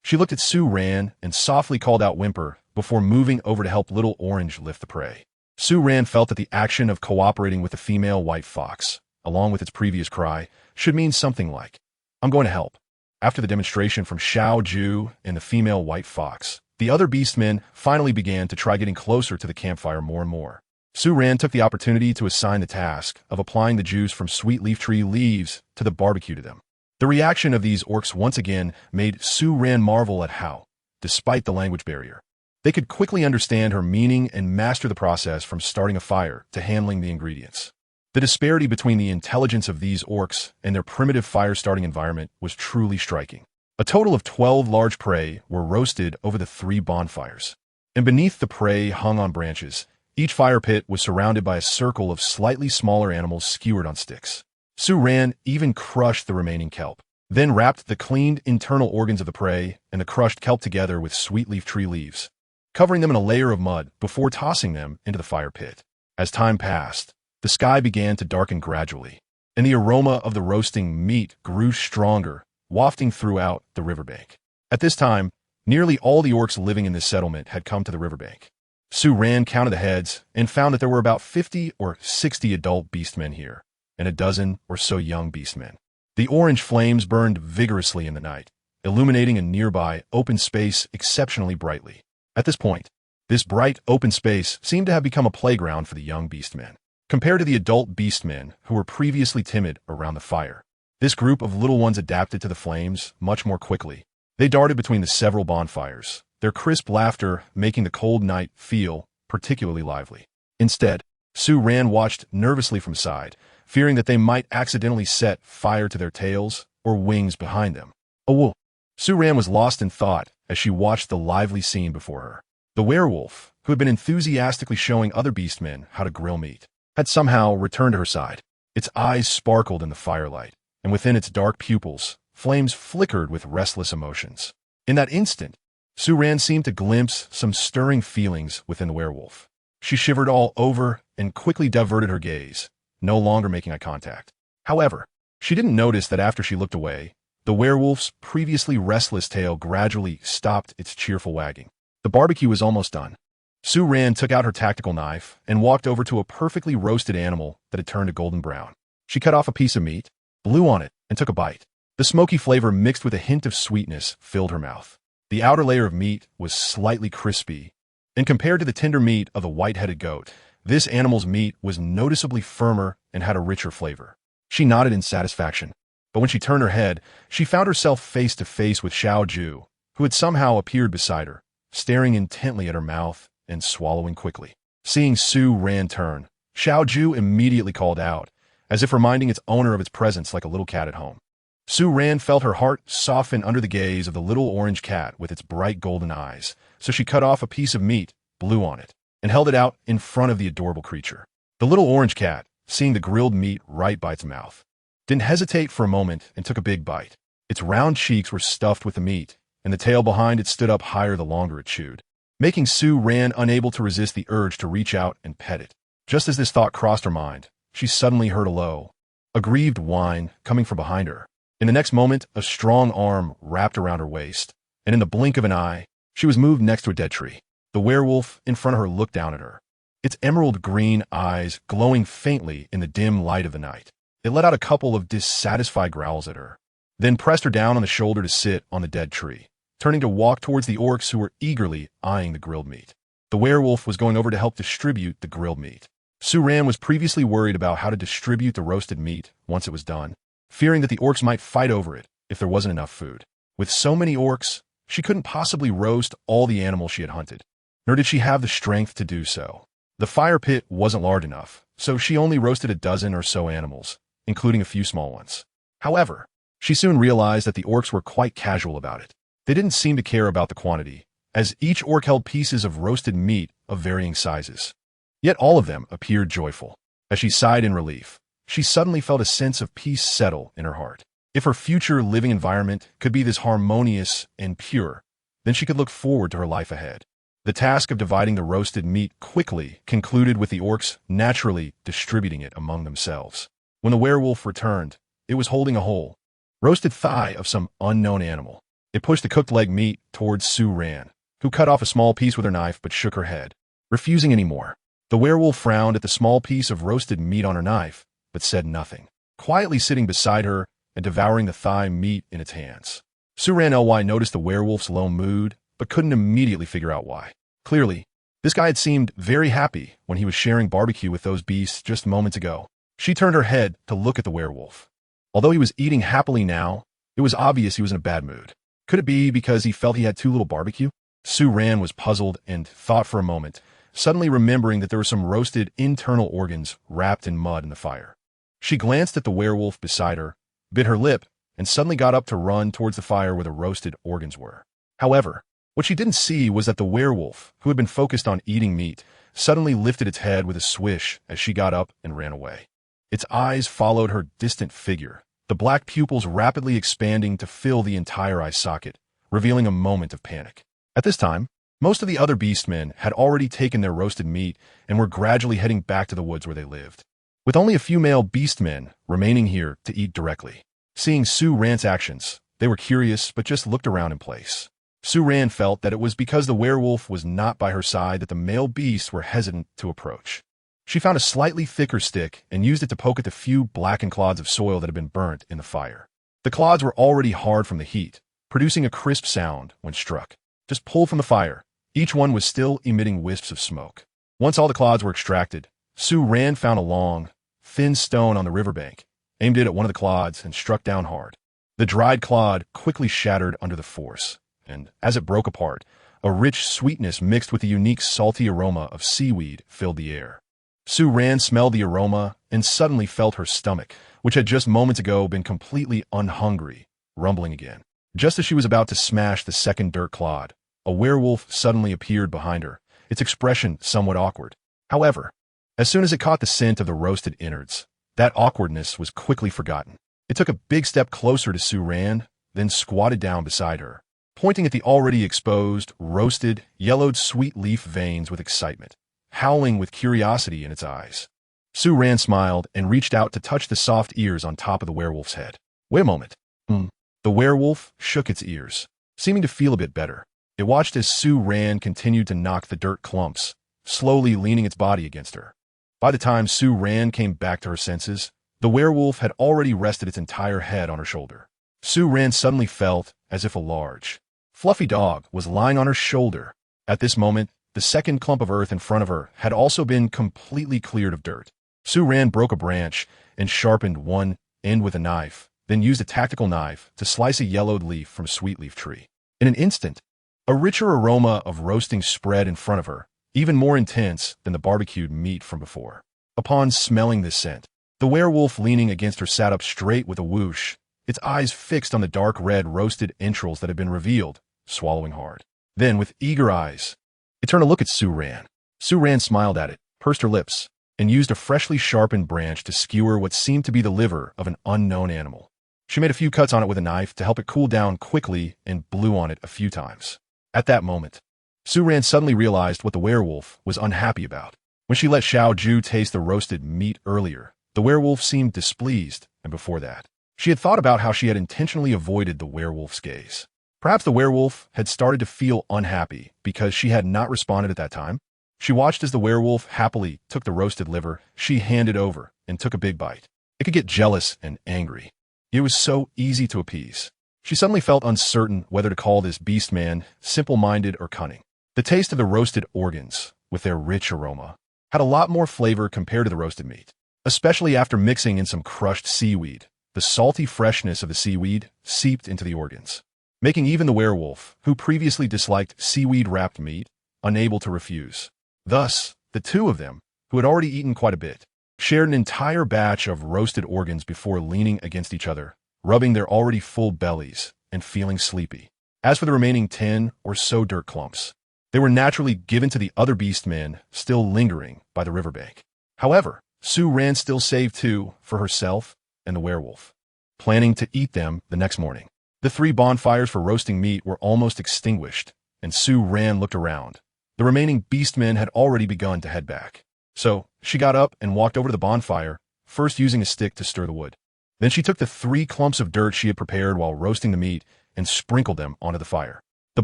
She looked at Su Ran and softly called out Whimper before moving over to help Little Orange lift the prey. Su Ran felt that the action of cooperating with the female white fox, along with its previous cry, should mean something like, "I'm going to help." After the demonstration from Xiao Ju and the female white fox, the other beastmen finally began to try getting closer to the campfire more and more. Su Ran took the opportunity to assign the task of applying the juice from sweet leaf tree leaves to the barbecue to them. The reaction of these orcs once again made Su Ran marvel at how, despite the language barrier, they could quickly understand her meaning and master the process from starting a fire to handling the ingredients. The disparity between the intelligence of these orcs and their primitive fire-starting environment was truly striking. A total of 12 large prey were roasted over the 3 bonfires, and beneath the prey hung on branches. Each fire pit was surrounded by a circle of slightly smaller animals skewered on sticks. Su Ran even crushed the remaining kelp, then wrapped the cleaned internal organs of the prey and the crushed kelp together with sweet leaf tree leaves, covering them in a layer of mud before tossing them into the fire pit. As time passed, the sky began to darken gradually, and the aroma of the roasting meat grew stronger, wafting throughout the riverbank. At this time, nearly all the orcs living in this settlement had come to the riverbank. Su Ran counted the heads and found that there were about 50 or 60 adult beastmen here, and a dozen or so young beastmen. The orange flames burned vigorously in the night, illuminating a nearby open space exceptionally brightly. At this point, this bright open space seemed to have become a playground for the young beastmen. Compared to the adult beastmen who were previously timid around the fire, this group of little ones adapted to the flames much more quickly. They darted between the several bonfires, their crisp laughter making the cold night feel particularly lively. Instead, Sue Ran watched nervously from side, fearing that they might accidentally set fire to their tails or wings behind them. Oh, whoa. Sue Ran was lost in thought as she watched the lively scene before her. The werewolf, who had been enthusiastically showing other beastmen how to grill meat, had somehow returned to her side. Its eyes sparkled in the firelight, and within its dark pupils, flames flickered with restless emotions. In that instant, Sue Ran seemed to glimpse some stirring feelings within the werewolf. She shivered all over and quickly diverted her gaze, no longer making eye contact. However, she didn't notice that after she looked away, the werewolf's previously restless tail gradually stopped its cheerful wagging. The barbecue was almost done. Sue Ran took out her tactical knife and walked over to a perfectly roasted animal that had turned a golden brown. She cut off a piece of meat, blew on it, and took a bite. The smoky flavor mixed with a hint of sweetness filled her mouth. The outer layer of meat was slightly crispy, and compared to the tender meat of the white-headed goat, this animal's meat was noticeably firmer and had a richer flavor. She nodded in satisfaction, but when she turned her head, she found herself face to face with Xiao, who had somehow appeared beside her, staring intently at her mouth and swallowing quickly. Seeing Sue Ran turn, Xiao immediately called out, as if reminding its owner of its presence like a little cat at home. Sue Ran felt her heart soften under the gaze of the little orange cat with its bright golden eyes, so she cut off a piece of meat, blew on it, and held it out in front of the adorable creature. The little orange cat, seeing the grilled meat right by its mouth, didn't hesitate for a moment and took a big bite. Its round cheeks were stuffed with the meat, and the tail behind it stood up higher the longer it chewed, making Sue Ran unable to resist the urge to reach out and pet it. Just as this thought crossed her mind, she suddenly heard a low, aggrieved whine coming from behind her. In the next moment, a strong arm wrapped around her waist, and in the blink of an eye, she was moved next to a dead tree. The werewolf in front of her looked down at her, its emerald green eyes glowing faintly in the dim light of the night. It let out a couple of dissatisfied growls at her, then pressed her down on the shoulder to sit on the dead tree, turning to walk towards the orcs who were eagerly eyeing the grilled meat. The werewolf was going over to help distribute the grilled meat. Sue Ran was previously worried about how to distribute the roasted meat once it was done, fearing that the orcs might fight over it if there wasn't enough food. With so many orcs, she couldn't possibly roast all the animals she had hunted, nor did she have the strength to do so. The fire pit wasn't large enough, so she only roasted a dozen or so animals, including a few small ones. However, she soon realized that the orcs were quite casual about it. They didn't seem to care about the quantity, as each orc held pieces of roasted meat of varying sizes. Yet all of them appeared joyful. As she sighed in relief, she suddenly felt a sense of peace settle in her heart. If her future living environment could be this harmonious and pure, then she could look forward to her life ahead. The task of dividing the roasted meat quickly concluded with the orcs naturally distributing it among themselves. When the werewolf returned, it was holding a whole, roasted thigh of some unknown animal. It pushed the cooked leg meat towards Sue Ran, who cut off a small piece with her knife but shook her head, refusing any more. The werewolf frowned at the small piece of roasted meat on her knife, but said nothing, quietly sitting beside her and devouring the thigh meat in its hands. Sue Ran noticed the werewolf's low mood, but couldn't immediately figure out why. Clearly, this guy had seemed very happy when he was sharing barbecue with those beasts just moments ago. She turned her head to look at the werewolf. Although he was eating happily now, it was obvious he was in a bad mood. Could it be because he felt he had too little barbecue? Sue Ran was puzzled and thought for a moment, suddenly remembering that there were some roasted internal organs wrapped in mud in the fire. She glanced at the werewolf beside her, bit her lip, and suddenly got up to run towards the fire where the roasted organs were. However, what she didn't see was that the werewolf, who had been focused on eating meat, suddenly lifted its head with a swish as she got up and ran away. Its eyes followed her distant figure, the black pupils rapidly expanding to fill the entire eye socket, revealing a moment of panic. At this time, most of the other beastmen had already taken their roasted meat and were gradually heading back to the woods where they lived, with only a few male beastmen remaining here to eat directly. Seeing Sue Ran's actions, they were curious but just looked around in place. Sue Ran felt that it was because the werewolf was not by her side that the male beasts were hesitant to approach. She found a slightly thicker stick and used it to poke at the few blackened clods of soil that had been burnt in the fire. The clods were already hard from the heat, producing a crisp sound when struck. Just pulled from the fire, each one was still emitting wisps of smoke. Once all the clods were extracted, Sue Ran found a long, thin stone on the riverbank, aimed it at one of the clods, and struck down hard. The dried clod quickly shattered under the force, and as it broke apart, a rich sweetness mixed with the unique salty aroma of seaweed filled the air. Sue Ran smelled the aroma and suddenly felt her stomach, which had just moments ago been completely unhungry, rumbling again. Just as she was about to smash the second dirt clod, a werewolf suddenly appeared behind her, its expression somewhat awkward. However, as soon as it caught the scent of the roasted innards, that awkwardness was quickly forgotten. It took a big step closer to Sue Ran, then squatted down beside her, pointing at the already exposed, roasted, yellowed sweet leaf veins with excitement, howling with curiosity in its eyes. Sue Ran smiled and reached out to touch the soft ears on top of the werewolf's head. Wait a moment. The werewolf shook its ears, seeming to feel a bit better. It watched as Sue Ran continued to knock the dirt clumps, slowly leaning its body against her. By the time Sue Ran came back to her senses, the werewolf had already rested its entire head on her shoulder. Sue Ran suddenly felt as if a large, fluffy dog was lying on her shoulder. At this moment, the second clump of earth in front of her had also been completely cleared of dirt. Sue Ran broke a branch and sharpened one end with a knife, then used a tactical knife to slice a yellowed leaf from a sweet leaf tree. In an instant, a richer aroma of roasting spread in front of her, even more intense than the barbecued meat from before. Upon smelling this scent, the werewolf leaning against her sat up straight with a whoosh, its eyes fixed on the dark red roasted entrails that had been revealed, swallowing hard. Then, with eager eyes, it turned to look at Sue Ran. Sue Ran smiled at it, pursed her lips, and used a freshly sharpened branch to skewer what seemed to be the liver of an unknown animal. She made a few cuts on it with a knife to help it cool down quickly and blew on it a few times. At that moment, Sue Ran suddenly realized what the werewolf was unhappy about. When she let Xiao Ju taste the roasted meat earlier, the werewolf seemed displeased, and before that, she had thought about how she had intentionally avoided the werewolf's gaze. Perhaps the werewolf had started to feel unhappy because she had not responded at that time. She watched as the werewolf happily took the roasted liver she handed over and took a big bite. It could get jealous and angry. It was so easy to appease. She suddenly felt uncertain whether to call this beast man simple-minded or cunning. The taste of the roasted organs, with their rich aroma, had a lot more flavor compared to the roasted meat, especially after mixing in some crushed seaweed. The salty freshness of the seaweed seeped into the organs, making even the werewolf, who previously disliked seaweed-wrapped meat, unable to refuse. Thus, the two of them, who had already eaten quite a bit, shared an entire batch of roasted organs before leaning against each other, rubbing their already full bellies and feeling sleepy. As for the remaining 10 or so dirt clumps, they were naturally given to the other beast men still lingering by the riverbank. However, Sue Ran still saved 2 for herself and the werewolf, planning to eat them the next morning. The 3 bonfires for roasting meat were almost extinguished, and Sue Ran looked around. The remaining beastmen had already begun to head back. So, she got up and walked over to the bonfire, first using a stick to stir the wood. Then she took the 3 clumps of dirt she had prepared while roasting the meat and sprinkled them onto the fire. The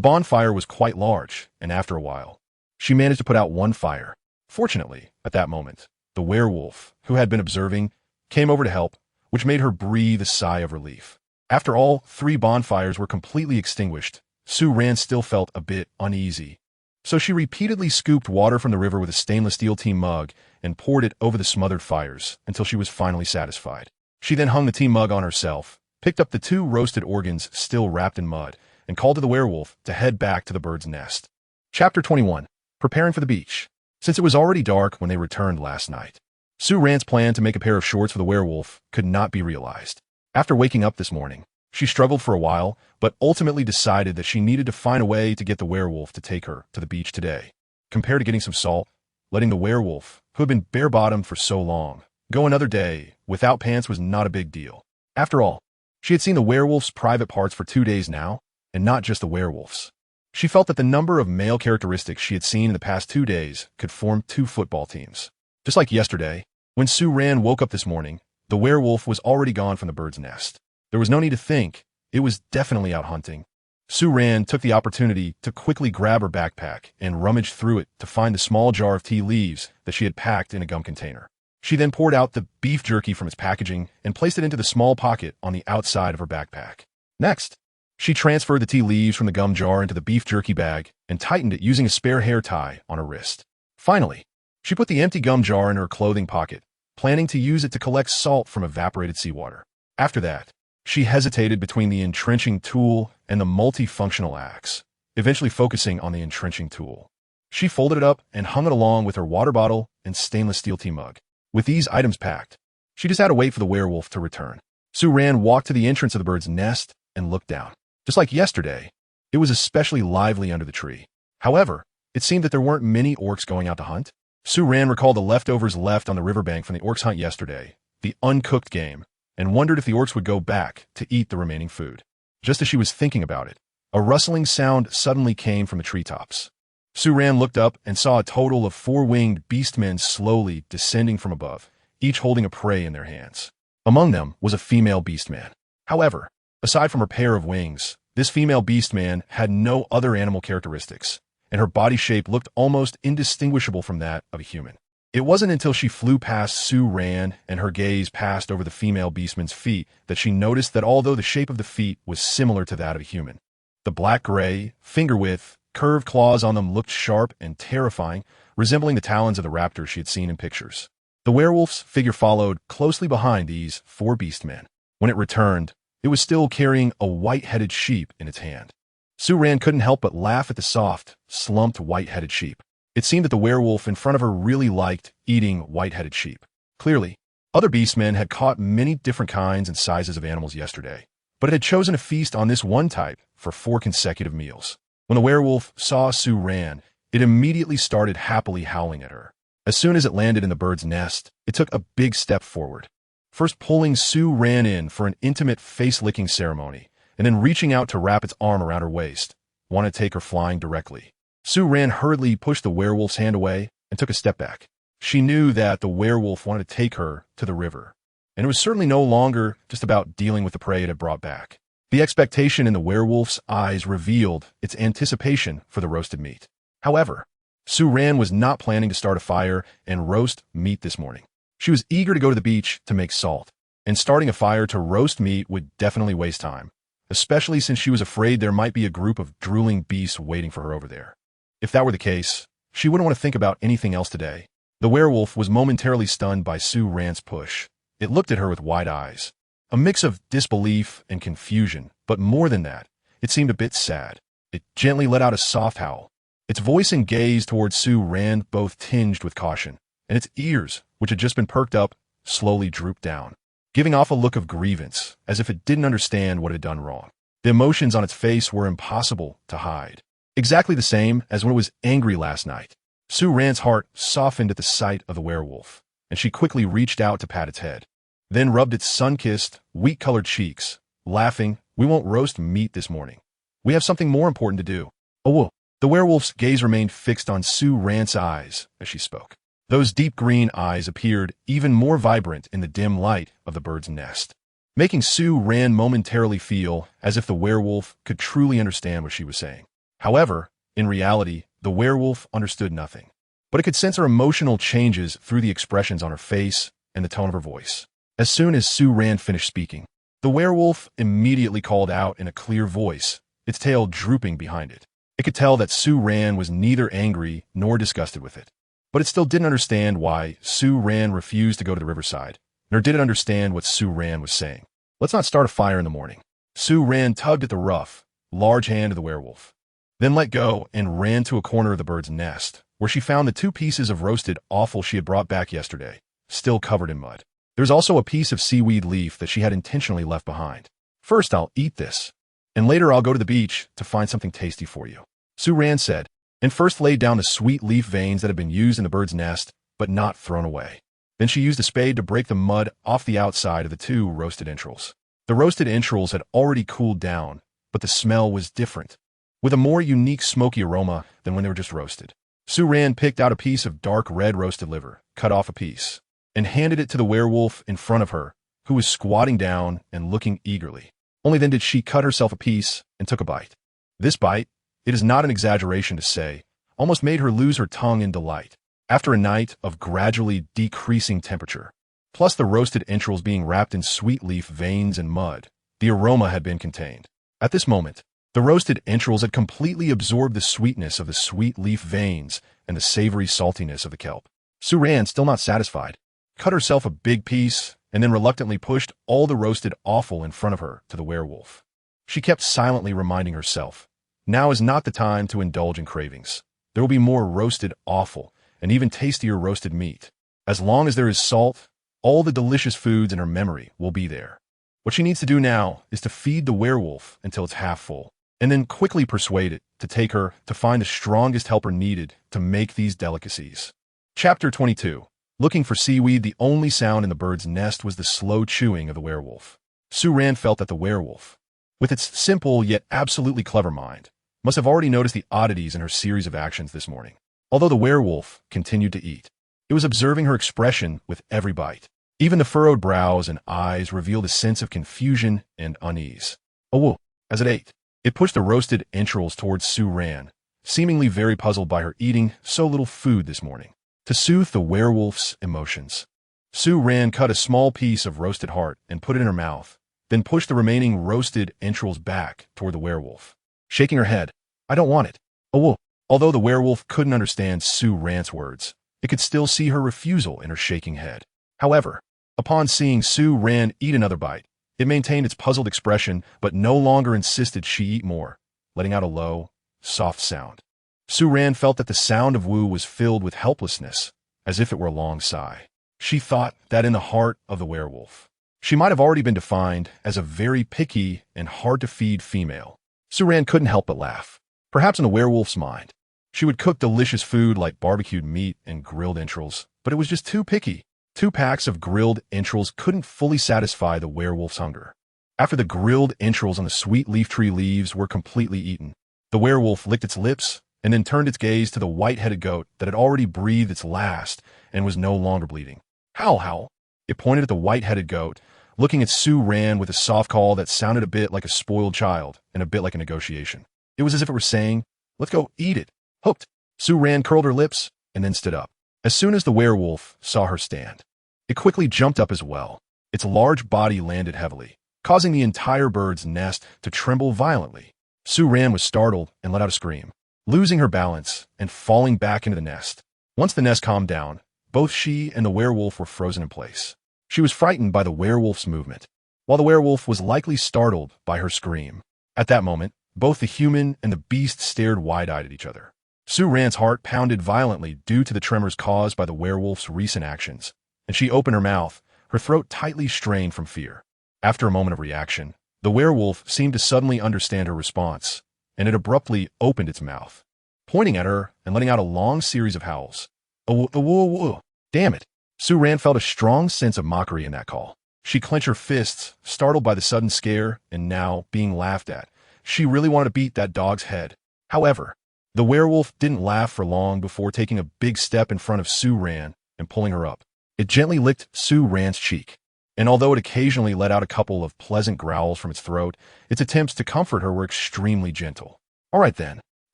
bonfire was quite large, and after a while, she managed to put out 1 fire. Fortunately, at that moment, the werewolf, who had been observing, came over to help, which made her breathe a sigh of relief. After all 3 bonfires were completely extinguished, Sue Ran still felt a bit uneasy. So she repeatedly scooped water from the river with a stainless steel tea mug and poured it over the smothered fires until she was finally satisfied. She then hung the tea mug on herself, picked up the 2 roasted organs still wrapped in mud, and called to the werewolf to head back to the bird's nest. Chapter 21. Preparing for the beach. Since it was already dark when they returned last night, Sue Ran's plan to make a pair of shorts for the werewolf could not be realized. After waking up this morning, she struggled for a while, but ultimately decided that she needed to find a way to get the werewolf to take her to the beach today. Compared to getting some salt, letting the werewolf, who had been bare-bottomed for so long, go another day without pants was not a big deal. After all, she had seen the werewolf's private parts for 2 days now, and not just the werewolf's. She felt that the number of male characteristics she had seen in the past 2 days could form 2 football teams. Just like yesterday, when Sue Ran woke up this morning, the werewolf was already gone from the bird's nest. There was no need to think. It was definitely out hunting. Sue Ran took the opportunity to quickly grab her backpack and rummage through it to find the small jar of tea leaves that she had packed in a gum container. She then poured out the beef jerky from its packaging and placed it into the small pocket on the outside of her backpack. Next, she transferred the tea leaves from the gum jar into the beef jerky bag and tightened it using a spare hair tie on her wrist. Finally, she put the empty gum jar in her clothing pocket, planning to use it to collect salt from evaporated seawater. After that, she hesitated between the entrenching tool and the multifunctional axe, eventually focusing on the entrenching tool. She folded it up and hung it along with her water bottle and stainless steel tea mug. With these items packed, she just had to wait for the werewolf to return. Sue-Ran walked to the entrance of the bird's nest and looked down. Just like yesterday, it was especially lively under the tree. However, it seemed that there weren't many orcs going out to hunt. Sue-Ran recalled the leftovers left on the riverbank from the orcs' hunt yesterday, the uncooked game, and wondered if the orcs would go back to eat the remaining food. Just as she was thinking about it, a rustling sound suddenly came from the treetops. Sue-Ran looked up and saw a total of 4-winged beastmen slowly descending from above, each holding a prey in their hands. Among them was a female beastman. However, aside from her pair of wings, this female beastman had no other animal characteristics, and her body shape looked almost indistinguishable from that of a human. It wasn't until she flew past Sue-Ran and her gaze passed over the female beastman's feet that she noticed that although the shape of the feet was similar to that of a human, the black-gray, finger-width, curved claws on them looked sharp and terrifying, resembling the talons of the raptor she had seen in pictures. The werewolf's figure followed closely behind these 4 beastmen. When it returned, it was still carrying a white-headed sheep in its hand. Sue-Ran couldn't help but laugh at the soft, slumped white-headed sheep. It seemed that the werewolf in front of her really liked eating white-headed sheep. Clearly, other beastmen had caught many different kinds and sizes of animals yesterday, but it had chosen to feast on this one type for 4 consecutive meals. When the werewolf saw Sue-Ran, it immediately started happily howling at her. As soon as it landed in the bird's nest, it took a big step forward, first pulling Sue-Ran in for an intimate face-licking ceremony, and then reaching out to wrap its arm around her waist, wanted to take her flying directly. Sue-Ran hurriedly pushed the werewolf's hand away and took a step back. She knew that the werewolf wanted to take her to the river, and it was certainly no longer just about dealing with the prey it had brought back. The expectation in the werewolf's eyes revealed its anticipation for the roasted meat. However, Sue-Ran was not planning to start a fire and roast meat this morning. She was eager to go to the beach to make salt, and starting a fire to roast meat would definitely waste time, especially since she was afraid there might be a group of drooling beasts waiting for her over there. If that were the case, she wouldn't want to think about anything else today. The werewolf was momentarily stunned by Sue-Ran's push. It looked at her with wide eyes, a mix of disbelief and confusion, but more than that, it seemed a bit sad. It gently let out a soft howl. Its voice and gaze towards Sue-Ran both tinged with caution, and its ears, which had just been perked up, slowly drooped down, giving off a look of grievance, as if it didn't understand what it had done wrong. The emotions on its face were impossible to hide. Exactly the same as when it was angry last night. Sue-Ran's heart softened at the sight of the werewolf, and she quickly reached out to pat its head, then rubbed its sun-kissed, wheat-colored cheeks, laughing, "We won't roast meat this morning. We have something more important to do." "Oh." The werewolf's gaze remained fixed on Sue-Ran's eyes as she spoke. Those deep green eyes appeared even more vibrant in the dim light of the bird's nest, making Sue-Ran momentarily feel as if the werewolf could truly understand what she was saying. However, in reality, the werewolf understood nothing, but it could sense her emotional changes through the expressions on her face and the tone of her voice. As soon as Sue-Ran finished speaking, the werewolf immediately called out in a clear voice, its tail drooping behind it. It could tell that Sue-Ran was neither angry nor disgusted with it, but it still didn't understand why Sue-Ran refused to go to the riverside, nor did it understand what Sue-Ran was saying. "Let's not start a fire in the morning." Sue-Ran tugged at the rough, large hand of the werewolf, then let go and ran to a corner of the bird's nest, where she found the 2 pieces of roasted offal she had brought back yesterday, still covered in mud. There was also a piece of seaweed leaf that she had intentionally left behind. "First I'll eat this, and later I'll go to the beach to find something tasty for you," Sue-Ran said, and first laid down the sweet leaf veins that had been used in the bird's nest, but not thrown away. Then she used a spade to break the mud off the outside of the 2 roasted entrails. The roasted entrails had already cooled down, but the smell was different, with a more unique smoky aroma than when they were just roasted. Sue-Ran picked out a piece of dark red roasted liver, cut off a piece, and handed it to the werewolf in front of her, who was squatting down and looking eagerly. Only then did she cut herself a piece and took a bite. This bite, it is not an exaggeration to say, almost made her lose her tongue in delight. After a night of gradually decreasing temperature, plus the roasted entrails being wrapped in sweet leaf veins and mud, the aroma had been contained. At this moment, the roasted entrails had completely absorbed the sweetness of the sweet leaf veins and the savory saltiness of the kelp. Sue-Ran, still not satisfied, cut herself a big piece and then reluctantly pushed all the roasted offal in front of her to the werewolf. She kept silently reminding herself, now is not the time to indulge in cravings. There will be more roasted offal, and even tastier roasted meat. As long as there is salt, all the delicious foods in her memory will be there. What she needs to do now is to feed the werewolf until it's half full, and then quickly persuade it to take her to find the strongest helper needed to make these delicacies. Chapter 22. Looking for seaweed. The only sound in the bird's nest was the slow chewing of the werewolf. Su-Ran felt that the werewolf, with its simple yet absolutely clever mind, must have already noticed the oddities in her series of actions this morning. Although the werewolf continued to eat, it was observing her expression with every bite. Even the furrowed brows and eyes revealed a sense of confusion and unease. Oh, as it ate, it pushed the roasted entrails towards Su-Ran, seemingly very puzzled by her eating so little food this morning. To soothe the werewolf's emotions, Su-Ran cut a small piece of roasted heart and put it in her mouth, then pushed the remaining roasted entrails back toward the werewolf. Shaking her head, "I don't want it." Oh, although the werewolf couldn't understand Su-Ran's words, it could still see her refusal in her shaking head. However, upon seeing Su-Ran eat another bite, it maintained its puzzled expression but no longer insisted she eat more, letting out a low, soft sound. Su-Ran felt that the sound of Wu was filled with helplessness, as if it were a long sigh. She thought that in the heart of the werewolf, she might have already been defined as a very picky and hard-to-feed female. Su-Ran couldn't help but laugh. Perhaps in the werewolf's mind, she would cook delicious food like barbecued meat and grilled entrails, but it was just too picky. 2 packs of grilled entrails couldn't fully satisfy the werewolf's hunger. After the grilled entrails on the sweet leaf tree leaves were completely eaten, the werewolf licked its lips and then turned its gaze to the white-headed goat that had already breathed its last and was no longer bleeding. "Howl, howl." It pointed at the white-headed goat, looking at Su-Ran with a soft call that sounded a bit like a spoiled child and a bit like a negotiation. It was as if it were saying, "Let's go eat it." Hooked. Su-Ran curled her lips and then stood up. As soon as the werewolf saw her stand, it quickly jumped up as well. Its large body landed heavily, causing the entire bird's nest to tremble violently. Su-Ran was startled and let out a scream, losing her balance and falling back into the nest. Once the nest calmed down, both she and the werewolf were frozen in place. She was frightened by the werewolf's movement, while the werewolf was likely startled by her scream. At that moment, both the human and the beast stared wide-eyed at each other. Su-Ran's heart pounded violently due to the tremors caused by the werewolf's recent actions, and she opened her mouth, her throat tightly strained from fear. After a moment of reaction, the werewolf seemed to suddenly understand her response, and it abruptly opened its mouth, pointing at her and letting out a long series of howls. "Oh, damn it." Su-Ran felt a strong sense of mockery in that call. She clenched her fists, startled by the sudden scare and now being laughed at. She really wanted to beat that dog's head. However, the werewolf didn't laugh for long before taking a big step in front of Su-Ran and pulling her up. It gently licked Su-Ran's cheek, and although it occasionally let out a couple of pleasant growls from its throat, its attempts to comfort her were extremely gentle. "All right then,"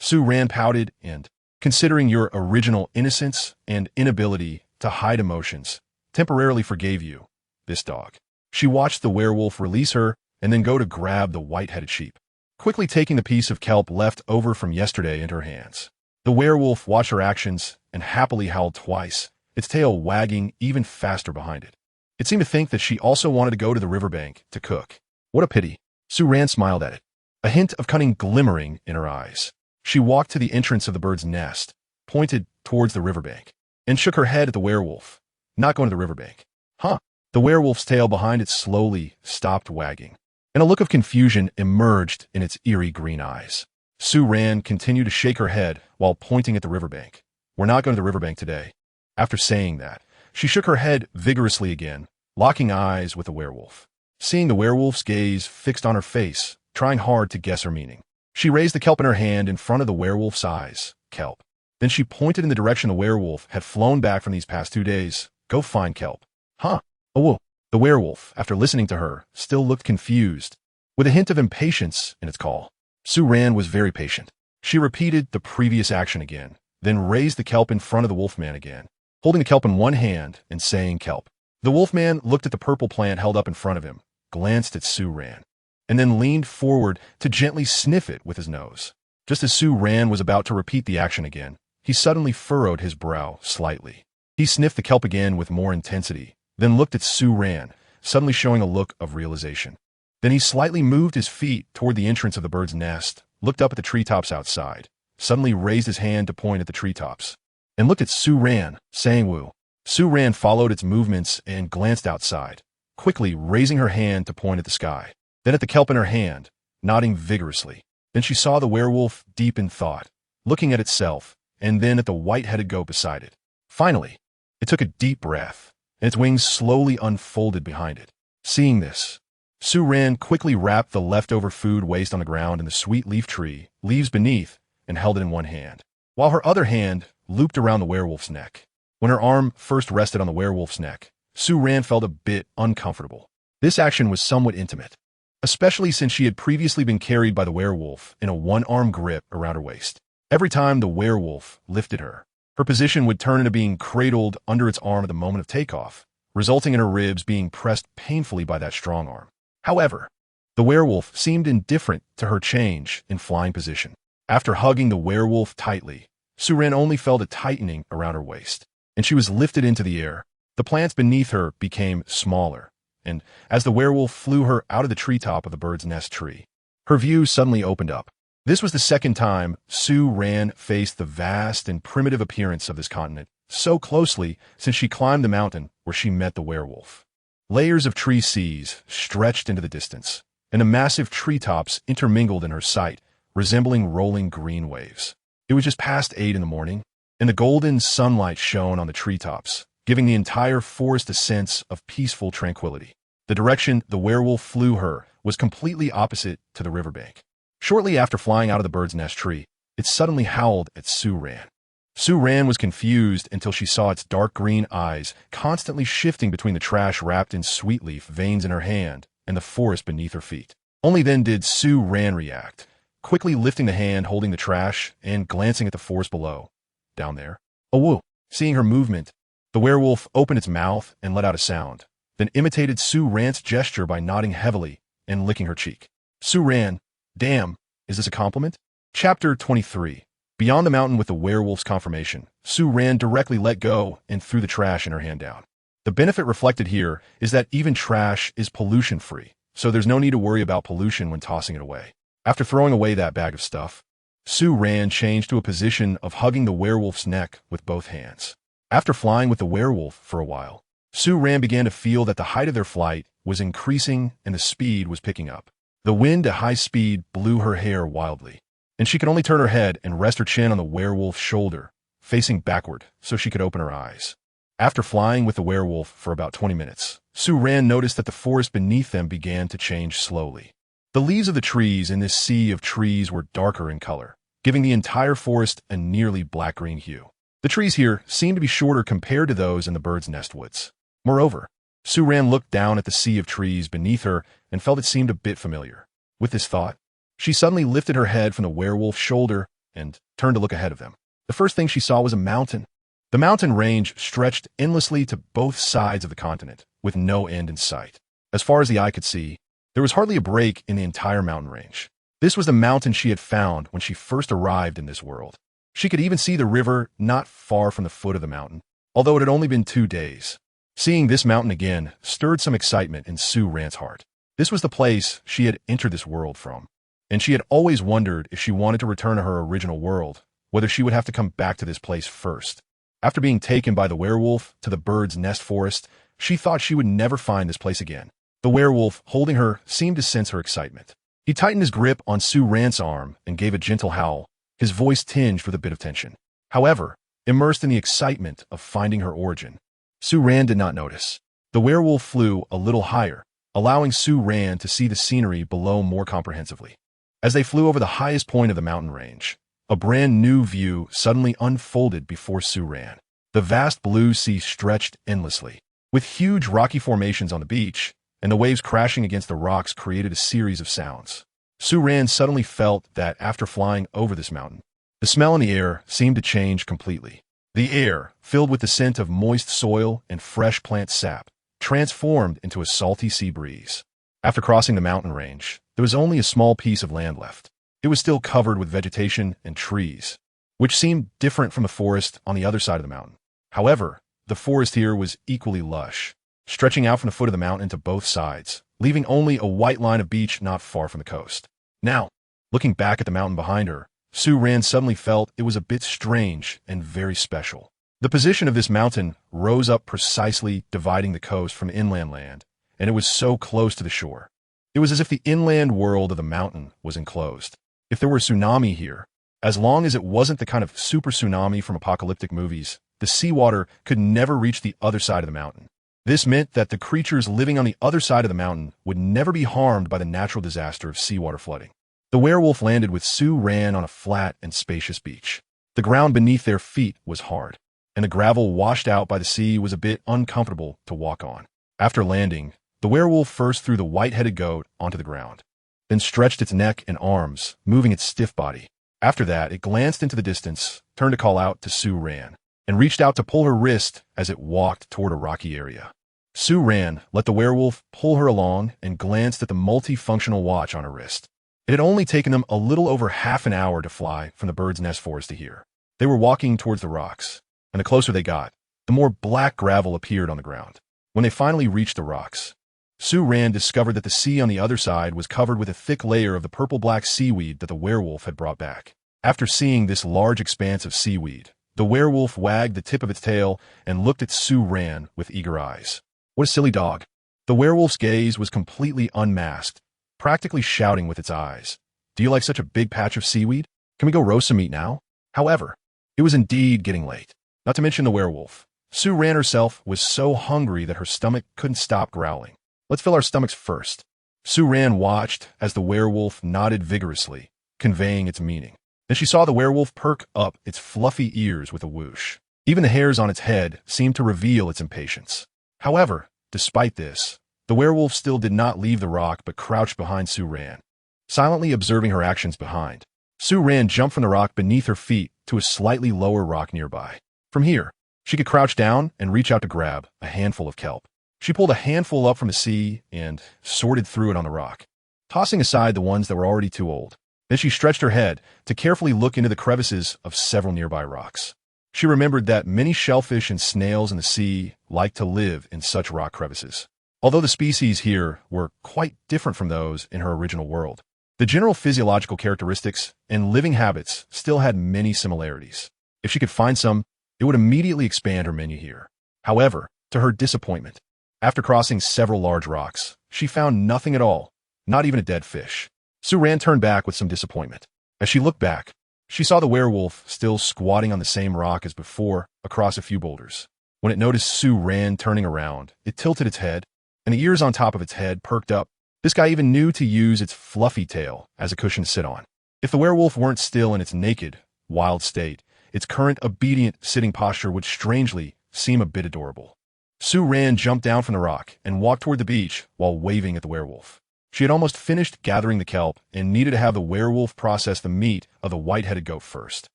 Su-Ran pouted, "and, considering your original innocence and inability to hide emotions, temporarily forgave you, this dog." She watched the werewolf release her and then go to grab the white-headed sheep, quickly taking the piece of kelp left over from yesterday into her hands. The werewolf watched her actions and happily howled twice, its tail wagging even faster behind it. It seemed to think that she also wanted to go to the riverbank to cook. What a pity. Su-Ran smiled at it, a hint of cunning glimmering in her eyes. She walked to the entrance of the bird's nest, pointed towards the riverbank, and shook her head at the werewolf. "Not going to the riverbank." "Huh." The werewolf's tail behind it slowly stopped wagging, and a look of confusion emerged in its eerie green eyes. Su-Ran continued to shake her head while pointing at the riverbank. "We're not going to the riverbank today." After saying that, she shook her head vigorously again, locking eyes with the werewolf. Seeing the werewolf's gaze fixed on her face, trying hard to guess her meaning, she raised the kelp in her hand in front of the werewolf's eyes. "Kelp." Then she pointed in the direction the werewolf had flown back from these past 2 days. "Go find kelp." "Huh? Oh." The werewolf, after listening to her, still looked confused, with a hint of impatience in its call. Su-Ran was very patient. She repeated the previous action again, then raised the kelp in front of the wolfman again, holding the kelp in one hand and saying kelp. The wolfman looked at the purple plant held up in front of him, glanced at Su-Ran, and then leaned forward to gently sniff it with his nose. Just as Su-Ran was about to repeat the action again, he suddenly furrowed his brow slightly. He sniffed the kelp again with more intensity, then looked at Su-Ran, suddenly showing a look of realization. Then he slightly moved his feet toward the entrance of the bird's nest, looked up at the treetops outside, suddenly raised his hand to point at the treetops and looked at Su Ran, saying woo. Su Ran followed its movements and glanced outside, quickly raising her hand to point at the sky, then at the kelp in her hand, nodding vigorously. Then she saw the werewolf deep in thought, looking at itself, and then at the white-headed goat beside it. Finally, it took a deep breath, and its wings slowly unfolded behind it. Seeing this, Su Ran quickly wrapped the leftover food waste on the ground in the sweet leaf tree, leaves beneath, and held it in one hand, while her other hand looped around the werewolf's neck. When her arm first rested on the werewolf's neck, Su Ran felt a bit uncomfortable. This action was somewhat intimate, especially since she had previously been carried by the werewolf in a one-arm grip around her waist. Every time the werewolf lifted her, her position would turn into being cradled under its arm at the moment of takeoff, resulting in her ribs being pressed painfully by that strong arm. However, the werewolf seemed indifferent to her change in flying position. After hugging the werewolf tightly, Su Ran only felt a tightening around her waist, and she was lifted into the air. The plants beneath her became smaller, and as the werewolf flew her out of the treetop of the bird's nest tree, her view suddenly opened up. This was the second time Su Ran faced the vast and primitive appearance of this continent so closely since she climbed the mountain where she met the werewolf. Layers of tree seas stretched into the distance, and the massive treetops intermingled in her sight, resembling rolling green waves. It was just past 8 in the morning, and the golden sunlight shone on the treetops, giving the entire forest a sense of peaceful tranquility. The direction the werewolf flew her was completely opposite to the riverbank. Shortly after flying out of the bird's nest tree, it suddenly howled at Su Ran. Su Ran was confused until she saw its dark green eyes constantly shifting between the trash wrapped in sweet leaf veins in her hand and the forest beneath her feet. Only then did Su Ran react, quickly lifting the hand holding the trash and glancing at the forest below. Down there. Oh woo! Seeing her movement, the werewolf opened its mouth and let out a sound, then imitated Su Ran's gesture by nodding heavily and licking her cheek. Su Ran, damn, is this a compliment? Chapter 23. Beyond the mountain with the werewolf's confirmation, Su Ran directly let go and threw the trash in her hand down. The benefit reflected here is that even trash is pollution-free, so there's no need to worry about pollution when tossing it away. After throwing away that bag of stuff, Su Ran changed to a position of hugging the werewolf's neck with both hands. After flying with the werewolf for a while, Su Ran began to feel that the height of their flight was increasing and the speed was picking up. The wind at high speed blew her hair wildly, and she could only turn her head and rest her chin on the werewolf's shoulder, facing backward so she could open her eyes. After flying with the werewolf for about 20 minutes, Su Ran noticed that the forest beneath them began to change slowly. The leaves of the trees in this sea of trees were darker in color, giving the entire forest a nearly black-green hue. The trees here seemed to be shorter compared to those in the bird's nest woods. Moreover, Su Ran looked down at the sea of trees beneath her and felt it seemed a bit familiar. With this thought, she suddenly lifted her head from the werewolf's shoulder and turned to look ahead of them. The first thing she saw was a mountain. The mountain range stretched endlessly to both sides of the continent, with no end in sight. As far as the eye could see, there was hardly a break in the entire mountain range. This was the mountain she had found when she first arrived in this world. She could even see the river not far from the foot of the mountain, although it had only been 2 days. Seeing this mountain again stirred some excitement in Su Ran's heart. This was the place she had entered this world from, and she had always wondered if she wanted to return to her original world, whether she would have to come back to this place first. After being taken by the werewolf to the bird's nest forest, she thought she would never find this place again. The werewolf, holding her, seemed to sense her excitement. He tightened his grip on Su Ran's arm and gave a gentle howl, his voice tinged with a bit of tension. However, immersed in the excitement of finding her origin, Su Ran did not notice. The werewolf flew a little higher, allowing Su Ran to see the scenery below more comprehensively. As they flew over the highest point of the mountain range, a brand new view suddenly unfolded before Su Ran. The vast blue sea stretched endlessly, with huge rocky formations on the beach, and the waves crashing against the rocks created a series of sounds. Su Ran suddenly felt that after flying over this mountain, the smell in the air seemed to change completely. The air, filled with the scent of moist soil and fresh plant sap, transformed into a salty sea breeze. After crossing the mountain range, there was only a small piece of land left. It was still covered with vegetation and trees, which seemed different from the forest on the other side of the mountain. However, the forest here was equally lush, stretching out from the foot of the mountain to both sides, leaving only a white line of beach not far from the coast. Now, looking back at the mountain behind her, Sue Ran suddenly felt it was a bit strange and very special. The position of this mountain rose up precisely, dividing the coast from inland land, and it was so close to the shore. It was as if the inland world of the mountain was enclosed. If there were a tsunami here, as long as it wasn't the kind of super tsunami from apocalyptic movies, the seawater could never reach the other side of the mountain. This meant that the creatures living on the other side of the mountain would never be harmed by the natural disaster of seawater flooding. The werewolf landed with Sue Ran on a flat and spacious beach. The ground beneath their feet was hard, and the gravel washed out by the sea was a bit uncomfortable to walk on. After landing, the werewolf first threw the white-headed goat onto the ground, then stretched its neck and arms, moving its stiff body. After that, it glanced into the distance, turned to call out to Sue Ran, and reached out to pull her wrist as it walked toward a rocky area. Sue Ran let the werewolf pull her along and glanced at the multifunctional watch on her wrist. It had only taken them a little over half an hour to fly from the bird's nest forest to here. They were walking towards the rocks, and the closer they got, the more black gravel appeared on the ground. When they finally reached the rocks, Sue Ran discovered that the sea on the other side was covered with a thick layer of the purple-black seaweed that the werewolf had brought back. After seeing this large expanse of seaweed, the werewolf wagged the tip of its tail and looked at Sue Ran with eager eyes. What a silly dog. The werewolf's gaze was completely unmasked, practically shouting with its eyes. Do you like such a big patch of seaweed? Can we go roast some meat now? However, it was indeed getting late. Not to mention the werewolf. Sue Ran herself was so hungry that her stomach couldn't stop growling. Let's fill our stomachs first. Sue Ran watched as the werewolf nodded vigorously, conveying its meaning. Then she saw the werewolf perk up its fluffy ears with a whoosh. Even the hairs on its head seemed to reveal its impatience. However, despite this, the werewolf still did not leave the rock but crouched behind Sue Ran, silently observing her actions behind. Sue Ran jumped from the rock beneath her feet to a slightly lower rock nearby. From here, she could crouch down and reach out to grab a handful of kelp. She pulled a handful up from the sea and sorted through it on the rock, tossing aside the ones that were already too old. Then she stretched her head to carefully look into the crevices of several nearby rocks. She remembered that many shellfish and snails in the sea like to live in such rock crevices. Although the species here were quite different from those in her original world, the general physiological characteristics and living habits still had many similarities. If she could find some, it would immediately expand her menu here. However, to her disappointment, after crossing several large rocks, she found nothing at all, not even a dead fish. Sue Ran turned back with some disappointment. As she looked back, she saw the werewolf still squatting on the same rock as before across a few boulders. When it noticed Sue Ran turning around, it tilted its head, and the ears on top of its head perked up. This guy even knew to use its fluffy tail as a cushion to sit on. If the werewolf weren't still in its naked, wild state, its current obedient sitting posture would strangely seem a bit adorable. Sue Ran jumped down from the rock and walked toward the beach while waving at the werewolf. She had almost finished gathering the kelp and needed to have the werewolf process the meat of the white-headed goat first.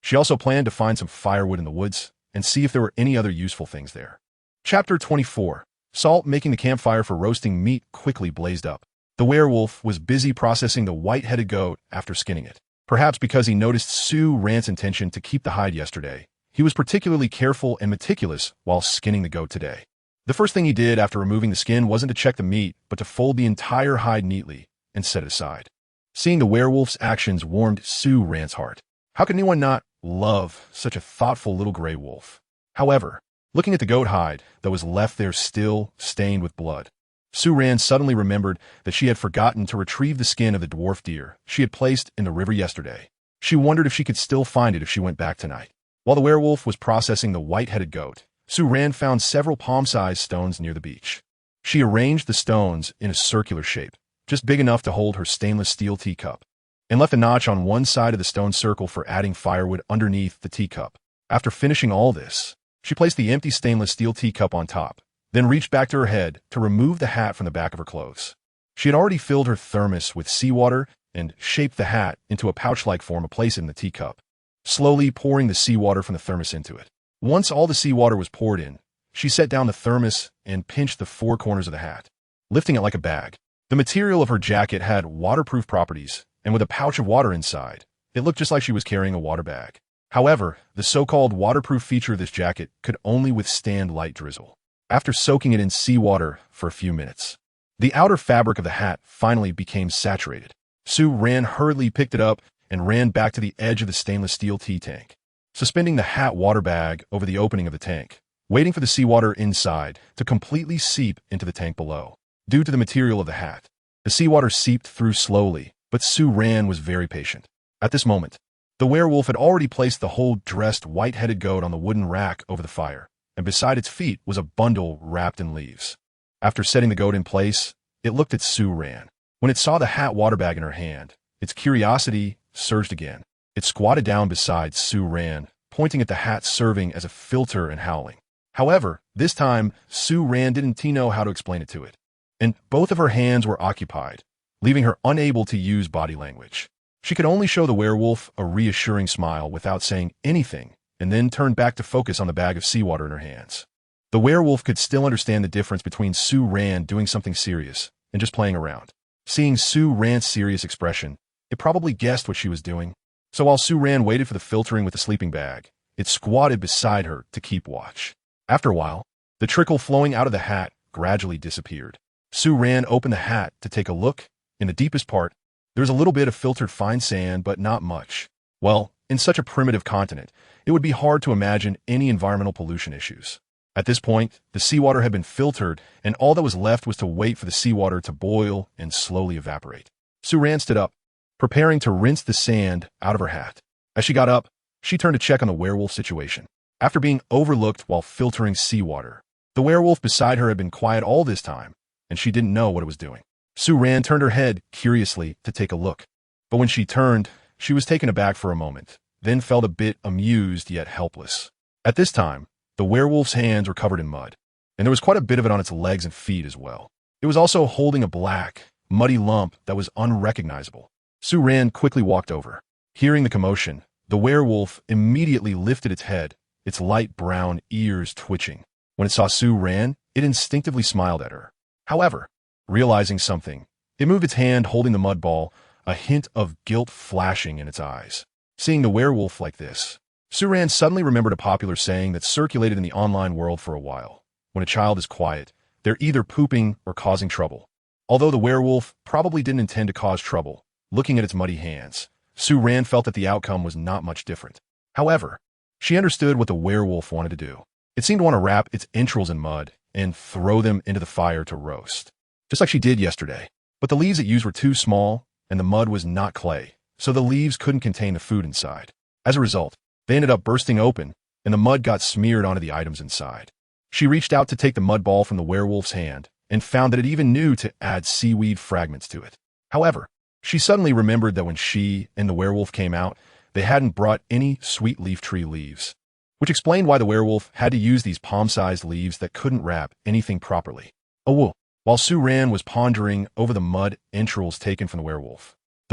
She also planned to find some firewood in the woods and see if there were any other useful things there. Chapter 24. Salt making the campfire for roasting meat quickly blazed up. The werewolf was busy processing the white-headed goat after skinning it. Perhaps because he noticed Sue Ran's intention to keep the hide yesterday, he was particularly careful and meticulous while skinning the goat today. The first thing he did after removing the skin wasn't to check the meat, but to fold the entire hide neatly and set it aside. Seeing the werewolf's actions warmed Sue Ran's heart. How could anyone not love such a thoughtful little gray wolf? However, looking at the goat hide that was left there still stained with blood, Sue Ran suddenly remembered that she had forgotten to retrieve the skin of the dwarf deer she had placed in the river yesterday. She wondered if she could still find it if she went back tonight. While the werewolf was processing the white-headed goat, Sue Ran found several palm-sized stones near the beach. She arranged the stones in a circular shape, just big enough to hold her stainless steel teacup, and left a notch on one side of the stone circle for adding firewood underneath the teacup. After finishing all this, she placed the empty stainless steel teacup on top, then reached back to her head to remove the hat from the back of her clothes. She had already filled her thermos with seawater and shaped the hat into a pouch-like form to place it in the teacup, slowly pouring the seawater from the thermos into it. Once all the seawater was poured in, she set down the thermos and pinched the four corners of the hat, lifting it like a bag. The material of her jacket had waterproof properties, and with a pouch of water inside, it looked just like she was carrying a water bag. However, the so-called waterproof feature of this jacket could only withstand light drizzle. After soaking it in seawater for a few minutes, the outer fabric of the hat finally became saturated. Sue Ran hurriedly picked it up and ran back to the edge of the stainless steel tea tank, suspending the hat water bag over the opening of the tank, waiting for the seawater inside to completely seep into the tank below. Due to the material of the hat, the seawater seeped through slowly, but Sue Ran was very patient. At this moment, the werewolf had already placed the whole dressed white-headed goat on the wooden rack over the fire, and beside its feet was a bundle wrapped in leaves. After setting the goat in place, it looked at Sue Ran. When it saw the hat water bag in her hand, its curiosity surged again. It squatted down beside Sue Ran, pointing at the hat serving as a filter and howling. However, this time, Sue Ran didn't know how to explain it to it, and both of her hands were occupied, leaving her unable to use body language. She could only show the werewolf a reassuring smile without saying anything, and then turned back to focus on the bag of seawater in her hands. The werewolf could still understand the difference between Sue Ran doing something serious and just playing around. Seeing Sue Ran's serious expression, it probably guessed what she was doing. So while Sue Ran waited for the filtering with the sleeping bag, it squatted beside her to keep watch. After a while, the trickle flowing out of the hat gradually disappeared. Sue Ran opened the hat to take a look. In the deepest part, there was a little bit of filtered fine sand, but not much. Well, in such a primitive continent, it would be hard to imagine any environmental pollution issues. At this point, the seawater had been filtered, and all that was left was to wait for the seawater to boil and slowly evaporate. Sue Ran stood up, preparing to rinse the sand out of her hat. As she got up, she turned to check on the werewolf situation. After being overlooked while filtering seawater, the werewolf beside her had been quiet all this time, and she didn't know what it was doing. Sue Ran turned her head curiously to take a look, but when she turned, she was taken aback for a moment, then felt a bit amused yet helpless. At this time, the werewolf's hands were covered in mud, and there was quite a bit of it on its legs and feet as well. It was also holding a black, muddy lump that was unrecognizable. Sue Ran quickly walked over. Hearing the commotion, the werewolf immediately lifted its head, its light brown ears twitching. When it saw Sue Ran, it instinctively smiled at her. However, realizing something, it moved its hand holding the mud ball, a hint of guilt flashing in its eyes. Seeing the werewolf like this, Sue Ran suddenly remembered a popular saying that circulated in the online world for a while. When a child is quiet, they're either pooping or causing trouble. Although the werewolf probably didn't intend to cause trouble, looking at its muddy hands, Sue Ran felt that the outcome was not much different. However, she understood what the werewolf wanted to do. It seemed to want to wrap its entrails in mud and throw them into the fire to roast, just like she did yesterday. But the leaves it used were too small, and the mud was not clay, so the leaves couldn't contain the food inside. As a result, they ended up bursting open, and the mud got smeared onto the items inside. She reached out to take the mud ball from the werewolf's hand and found that it even knew to add seaweed fragments to it. However, she suddenly remembered that when she and the werewolf came out, they hadn't brought any sweet leaf tree leaves, which explained why the werewolf had to use these palm-sized leaves that couldn't wrap anything properly. Oh, whoa. While Sue Ran was pondering over the mud entrails taken from the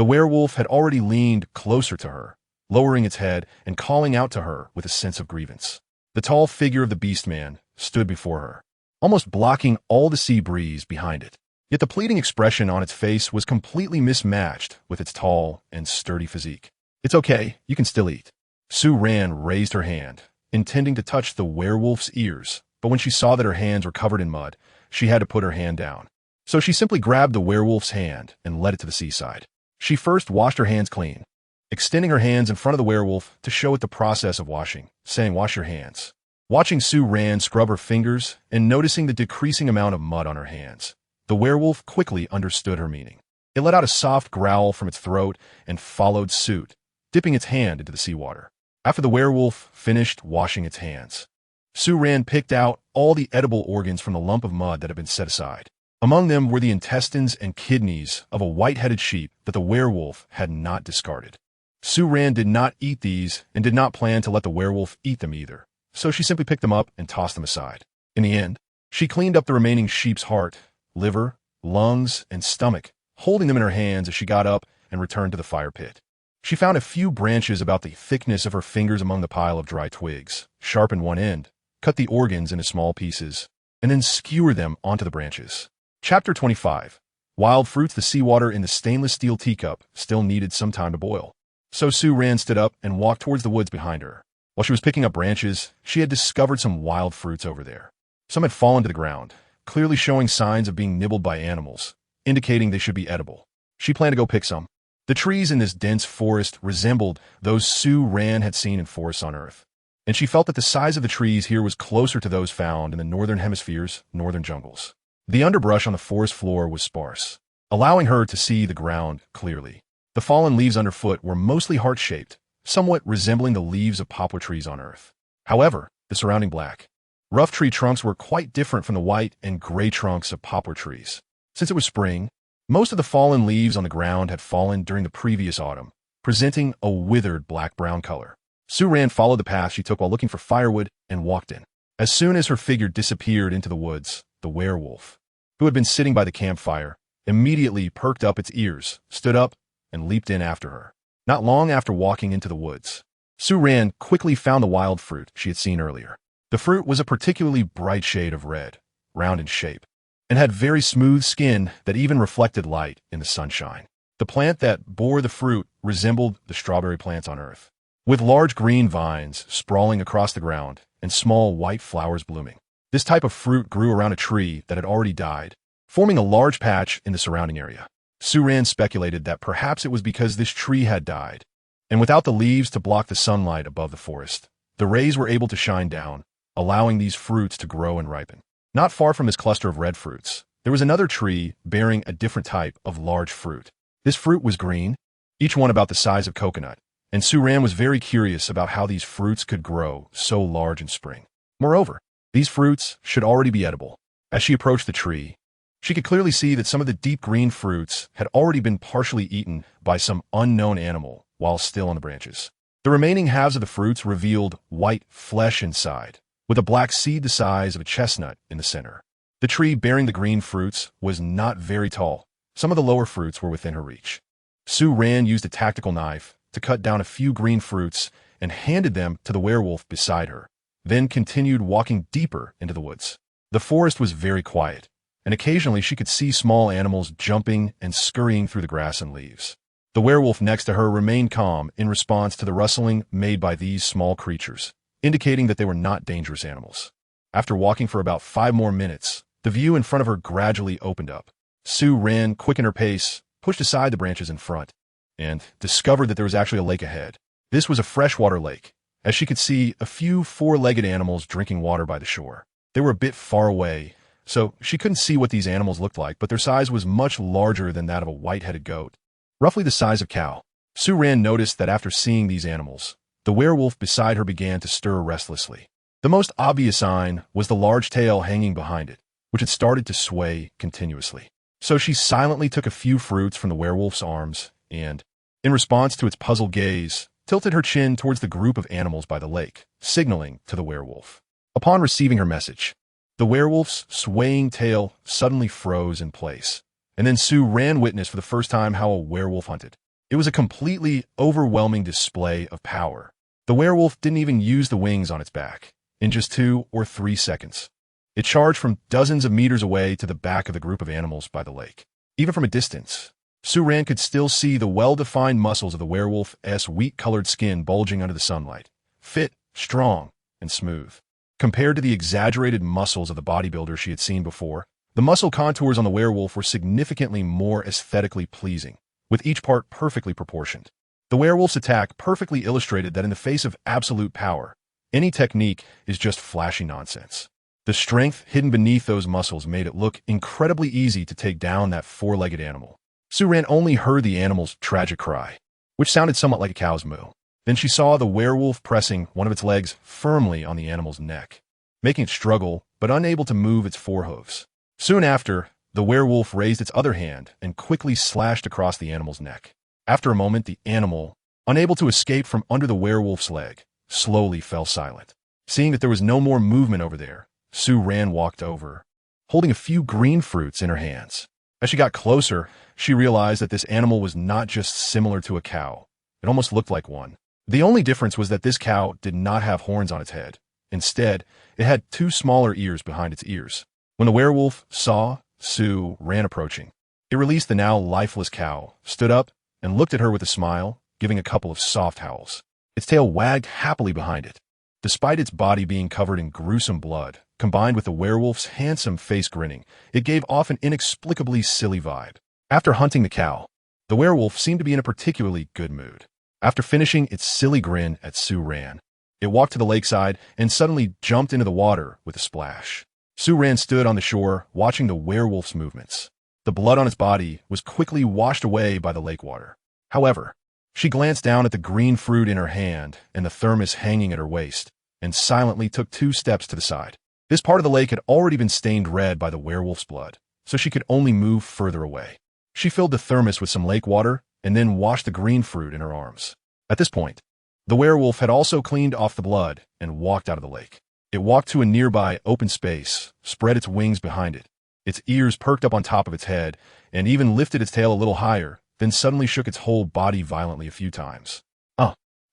werewolf had already leaned closer to her, lowering its head and calling out to her with a sense of grievance. The tall figure of the beast man stood before her, almost blocking all the sea breeze behind it. Yet the pleading expression on its face was completely mismatched with its tall and sturdy physique. "It's okay, you can still eat." Sue Ran raised her hand, intending to touch the werewolf's ears, but when she saw that her hands were covered in mud, she had to put her hand down. So she simply grabbed the werewolf's hand and led it to the seaside. She first washed her hands clean, extending her hands in front of the werewolf to show it the process of washing, saying, "Wash your hands." Watching Sue Ran scrub her fingers and noticing the decreasing amount of mud on her hands, the werewolf quickly understood her meaning. It let out a soft growl from its throat and followed suit, dipping its hand into the seawater. After the werewolf finished washing its hands, Sue Ran picked out all the edible organs from the lump of mud that had been set aside. Among them were the intestines and kidneys of a white-headed sheep that the werewolf had not discarded. Sue Ran did not eat these and did not plan to let the werewolf eat them either, so she simply picked them up and tossed them aside. In the end, she cleaned up the remaining sheep's heart, liver, lungs, and stomach, holding them in her hands as she got up and returned to the fire pit. She found a few branches about the thickness of her fingers among the pile of dry twigs, sharpened one end, cut the organs into small pieces, and then skewered them onto the branches. Chapter 25. Wild fruits. The seawater in the stainless steel teacup still needed some time to boil. So Sue Ran stood up and walked towards the woods behind her. While she was picking up branches, she had discovered some wild fruits over there. Some had fallen to the ground, clearly showing signs of being nibbled by animals, indicating they should be edible. She planned to go pick some. The trees in this dense forest resembled those Sue Ran had seen in forests on Earth, and she felt that the size of the trees here was closer to those found in the Northern Hemisphere's northern jungles. The underbrush on the forest floor was sparse, allowing her to see the ground clearly. The fallen leaves underfoot were mostly heart-shaped, somewhat resembling the leaves of poplar trees on Earth. However, the surrounding black, rough tree trunks were quite different from the white and gray trunks of poplar trees. Since it was spring, most of the fallen leaves on the ground had fallen during the previous autumn, presenting a withered black-brown color. Sue Ran followed the path she took while looking for firewood and walked in. As soon as her figure disappeared into the woods, the werewolf, who had been sitting by the campfire, immediately perked up its ears, stood up, and leaped in after her. Not long after walking into the woods, Sue Ran quickly found the wild fruit she had seen earlier. The fruit was a particularly bright shade of red, round in shape, and had very smooth skin that even reflected light in the sunshine. The plant that bore the fruit resembled the strawberry plants on Earth, with large green vines sprawling across the ground and small white flowers blooming. This type of fruit grew around a tree that had already died, forming a large patch in the surrounding area. Sue Ran speculated that perhaps it was because this tree had died, and without the leaves to block the sunlight above the forest, the rays were able to shine down, allowing these fruits to grow and ripen. Not far from this cluster of red fruits, there was another tree bearing a different type of large fruit. This fruit was green, each one about the size of coconut, and Sue Ran was very curious about how these fruits could grow so large in spring. Moreover, these fruits should already be edible. As she approached the tree, she could clearly see that some of the deep green fruits had already been partially eaten by some unknown animal while still on the branches. The remaining halves of the fruits revealed white flesh inside, with a black seed the size of a chestnut in the center. The tree bearing the green fruits was not very tall. Some of the lower fruits were within her reach. Sue Ran used a tactical knife to cut down a few green fruits and handed them to the werewolf beside her, then continued walking deeper into the woods. The forest was very quiet, and occasionally she could see small animals jumping and scurrying through the grass and leaves. The werewolf next to her remained calm in response to the rustling made by these small creatures, indicating that they were not dangerous animals. After walking for about 5 more minutes, the view in front of her gradually opened up. Sue Ran quickened her pace, pushed aside the branches in front, and discovered that there was actually a lake ahead. This was a freshwater lake, as she could see a few 4-legged animals drinking water by the shore. They were a bit far away, so she couldn't see what these animals looked like, but their size was much larger than that of a white-headed goat, roughly the size of a cow. Sue Ran noticed that after seeing these animals, the werewolf beside her began to stir restlessly. The most obvious sign was the large tail hanging behind it, which had started to sway continuously. So she silently took a few fruits from the werewolf's arms and, in response to its puzzled gaze, tilted her chin towards the group of animals by the lake, signaling to the werewolf. Upon receiving her message, the werewolf's swaying tail suddenly froze in place, and then Sue Ran witnessed for the first time how a werewolf hunted. It was a completely overwhelming display of power. The werewolf didn't even use the wings on its back. In just 2 or 3 seconds, it charged from dozens of meters away to the back of the group of animals by the lake. Even from a distance, Sue Ran could still see the well-defined muscles of the werewolf's wheat-colored skin bulging under the sunlight, fit, strong, and smooth. Compared to the exaggerated muscles of the bodybuilder she had seen before, the muscle contours on the werewolf were significantly more aesthetically pleasing, with each part perfectly proportioned. The werewolf's attack perfectly illustrated that in the face of absolute power, any technique is just flashy nonsense. The strength hidden beneath those muscles made it look incredibly easy to take down that 4-legged animal. Sue Ran only heard the animal's tragic cry, which sounded somewhat like a cow's moo. Then she saw the werewolf pressing one of its legs firmly on the animal's neck, making it struggle but unable to move its forehooves. Soon after, the werewolf raised its other hand and quickly slashed across the animal's neck. After a moment, the animal, unable to escape from under the werewolf's leg, slowly fell silent. Seeing that there was no more movement over there, Sue Ran walked over, holding a few green fruits in her hands. As she got closer, she realized that this animal was not just similar to a cow. It almost looked like one. The only difference was that this cow did not have horns on its head. Instead, it had 2 smaller ears behind its ears. When the werewolf saw Sue Ran approaching, it released the now lifeless cow, stood up, and looked at her with a smile, giving a couple of soft howls. Its tail wagged happily behind it. Despite its body being covered in gruesome blood, combined with the werewolf's handsome face grinning, it gave off an inexplicably silly vibe. After hunting the cow, The werewolf seemed to be in a particularly good mood. After finishing its silly grin at Sue Ran, it walked to the lakeside and suddenly jumped into the water with a splash. Sue Ran stood on the shore, watching the werewolf's movements. The blood on its body was quickly washed away by the lake water. However, she glanced down at the green fruit in her hand and the thermos hanging at her waist, and silently took 2 steps to the side. This part of the lake had already been stained red by the werewolf's blood, so she could only move further away. She filled the thermos with some lake water and then washed the green fruit in her arms. At this point, the werewolf had also cleaned off the blood and walked out of the lake. It walked to a nearby open space, spread its wings behind it. Its ears perked up on top of its head, and even lifted its tail a little higher, then suddenly shook its whole body violently a few times.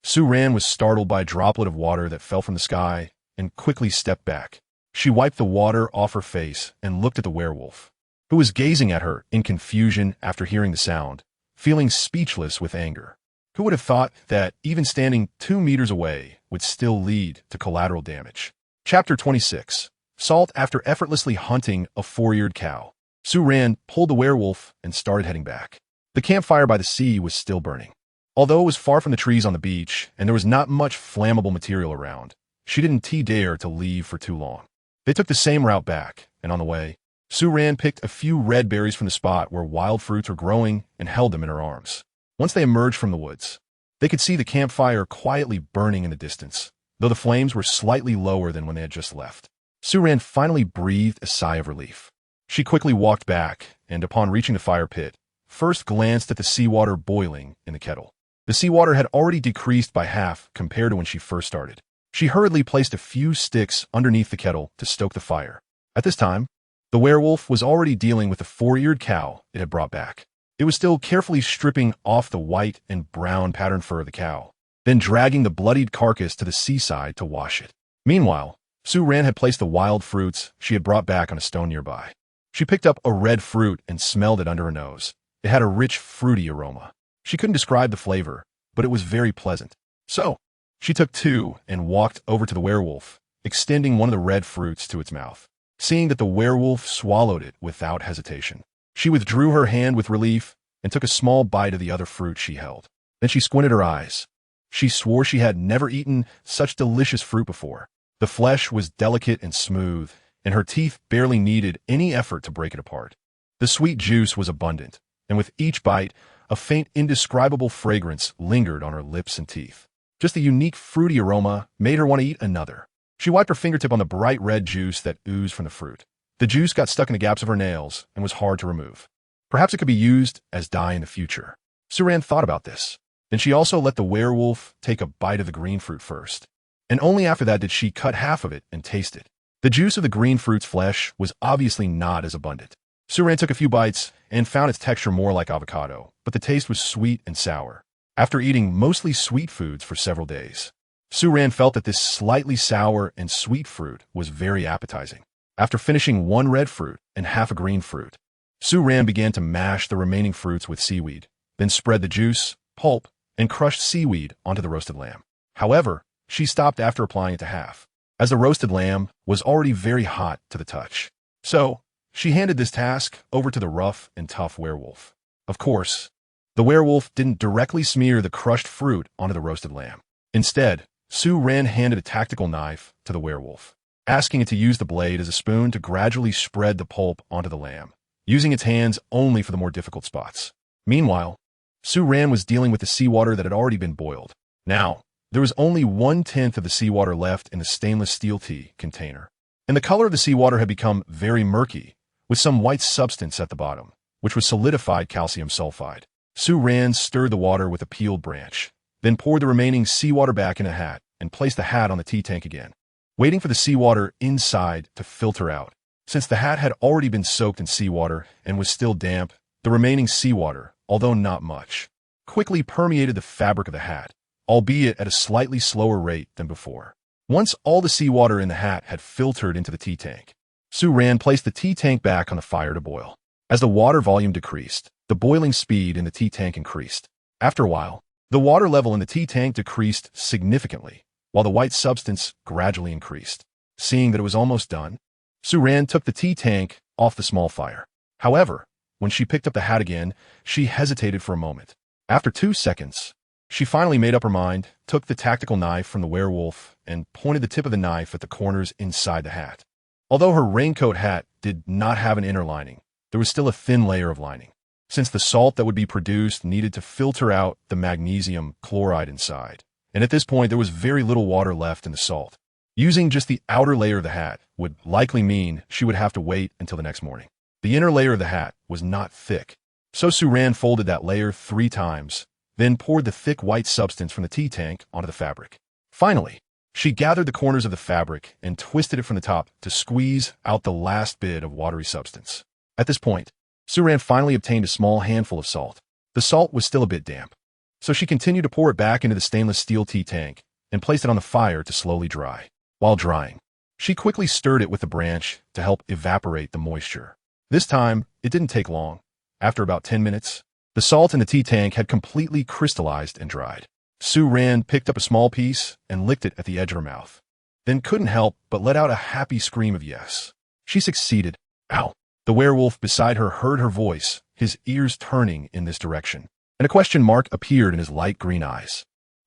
Sue Ran was startled by a droplet of water that fell from the sky and quickly stepped back. She wiped the water off her face and looked at the werewolf, who was gazing at her in confusion after hearing the sound, feeling speechless with anger. Who would have thought that even standing 2 meters away would still lead to collateral damage? Chapter 26. Salt after effortlessly hunting a 4-eared cow. Sue Ran pulled the werewolf and started heading back. The campfire by the sea was still burning. Although it was far from the trees on the beach and there was not much flammable material around, she didn't dare to leave for too long. They took the same route back, and on the way, Sue Ran picked a few red berries from the spot where wild fruits were growing and held them in her arms. Once they emerged from the woods, they could see the campfire quietly burning in the distance, though the flames were slightly lower than when they had just left. Sue Ran finally breathed a sigh of relief. She quickly walked back, and upon reaching the fire pit, first glanced at the seawater boiling in the kettle. The seawater had already decreased by half compared to when she first started. She hurriedly placed a few sticks underneath the kettle to stoke the fire. At this time, the werewolf was already dealing with the 4-eared cow it had brought back. It was still carefully stripping off the white and brown patterned fur of the cow, then dragging the bloodied carcass to the seaside to wash it. Meanwhile, Sue Ran had placed the wild fruits she had brought back on a stone nearby. She picked up a red fruit and smelled it under her nose. It had a rich, fruity aroma. She couldn't describe the flavor, but it was very pleasant. So, she took 2 and walked over to the werewolf, extending one of the red fruits to its mouth. Seeing that the werewolf swallowed it without hesitation, she withdrew her hand with relief and took a small bite of the other fruit she held. Then she squinted her eyes. She swore she had never eaten such delicious fruit before. The flesh was delicate and smooth, and her teeth barely needed any effort to break it apart. The sweet juice was abundant, and with each bite, a faint, indescribable fragrance lingered on her lips and teeth. Just the unique fruity aroma made her want to eat another. She wiped her fingertip on the bright red juice that oozed from the fruit. The juice got stuck in the gaps of her nails and was hard to remove. Perhaps it could be used as dye in the future. Sue Ran thought about this. Then she also let the werewolf take a bite of the green fruit first, and only after that did she cut half of it and taste it. The juice of the green fruit's flesh was obviously not as abundant. Sue Ran took a few bites and found its texture more like avocado, but the taste was sweet and sour. After eating mostly sweet foods for several days, Sue Ran felt that this slightly sour and sweet fruit was very appetizing. After finishing 1 red fruit and half a green fruit, Sue Ran began to mash the remaining fruits with seaweed, then spread the juice, pulp, and crushed seaweed onto the roasted lamb. However, she stopped after applying it to half, as the roasted lamb was already very hot to the touch. So, she handed this task over to the rough and tough werewolf. Of course, the werewolf didn't directly smear the crushed fruit onto the roasted lamb. Instead, Sue Ran handed a tactical knife to the werewolf, asking it to use the blade as a spoon to gradually spread the pulp onto the lamb, using its hands only for the more difficult spots. Meanwhile, Sue Ran was dealing with the seawater that had already been boiled. Now, there was only 1/10 of the seawater left in the stainless steel tea container, and the color of the seawater had become very murky, with some white substance at the bottom, which was solidified calcium sulfide. Sue Ran stirred the water with a peeled branch, then poured the remaining seawater back in a hat and placed the hat on the tea tank again, waiting for the seawater inside to filter out. Since the hat had already been soaked in seawater and was still damp, the remaining seawater, although not much, quickly permeated the fabric of the hat, albeit at a slightly slower rate than before. Once all the seawater in the hat had filtered into the tea tank, Sue Ran placed the tea tank back on the fire to boil. As the water volume decreased, the boiling speed in the tea tank increased. After a while, the water level in the tea tank decreased significantly, while the white substance gradually increased. Seeing that it was almost done, Sue Ran took the tea tank off the small fire. However, When she picked up the hat again, she hesitated for a moment. After 2 seconds, she finally made up her mind, took the tactical knife from the werewolf, and pointed the tip of the knife at the corners inside the hat. Although her raincoat hat did not have an inner lining, there was still a thin layer of lining, since the salt that would be produced needed to filter out the magnesium chloride inside. And at this point, there was very little water left in the salt. Using just the outer layer of the hat would likely mean she would have to wait until the next morning. The inner layer of the hat was not thick, so Suran folded that layer 3 times, then poured the thick white substance from the tea tank onto the fabric. Finally, she gathered the corners of the fabric and twisted it from the top to squeeze out the last bit of watery substance. At this point, Suran finally obtained a small handful of salt. The salt was still a bit damp, so she continued to pour it back into the stainless steel tea tank and placed it on the fire to slowly dry. While drying, she quickly stirred it with the branch to help evaporate the moisture. This time, it didn't take long. After about 10 minutes, the salt in the tea tank had completely crystallized and dried. Suran picked up a small piece and licked it at the edge of her mouth, then couldn't help but let out a happy scream of yes. She succeeded. Ow! The werewolf beside her heard her voice, his ears turning in this direction, and a question mark appeared in his light green eyes.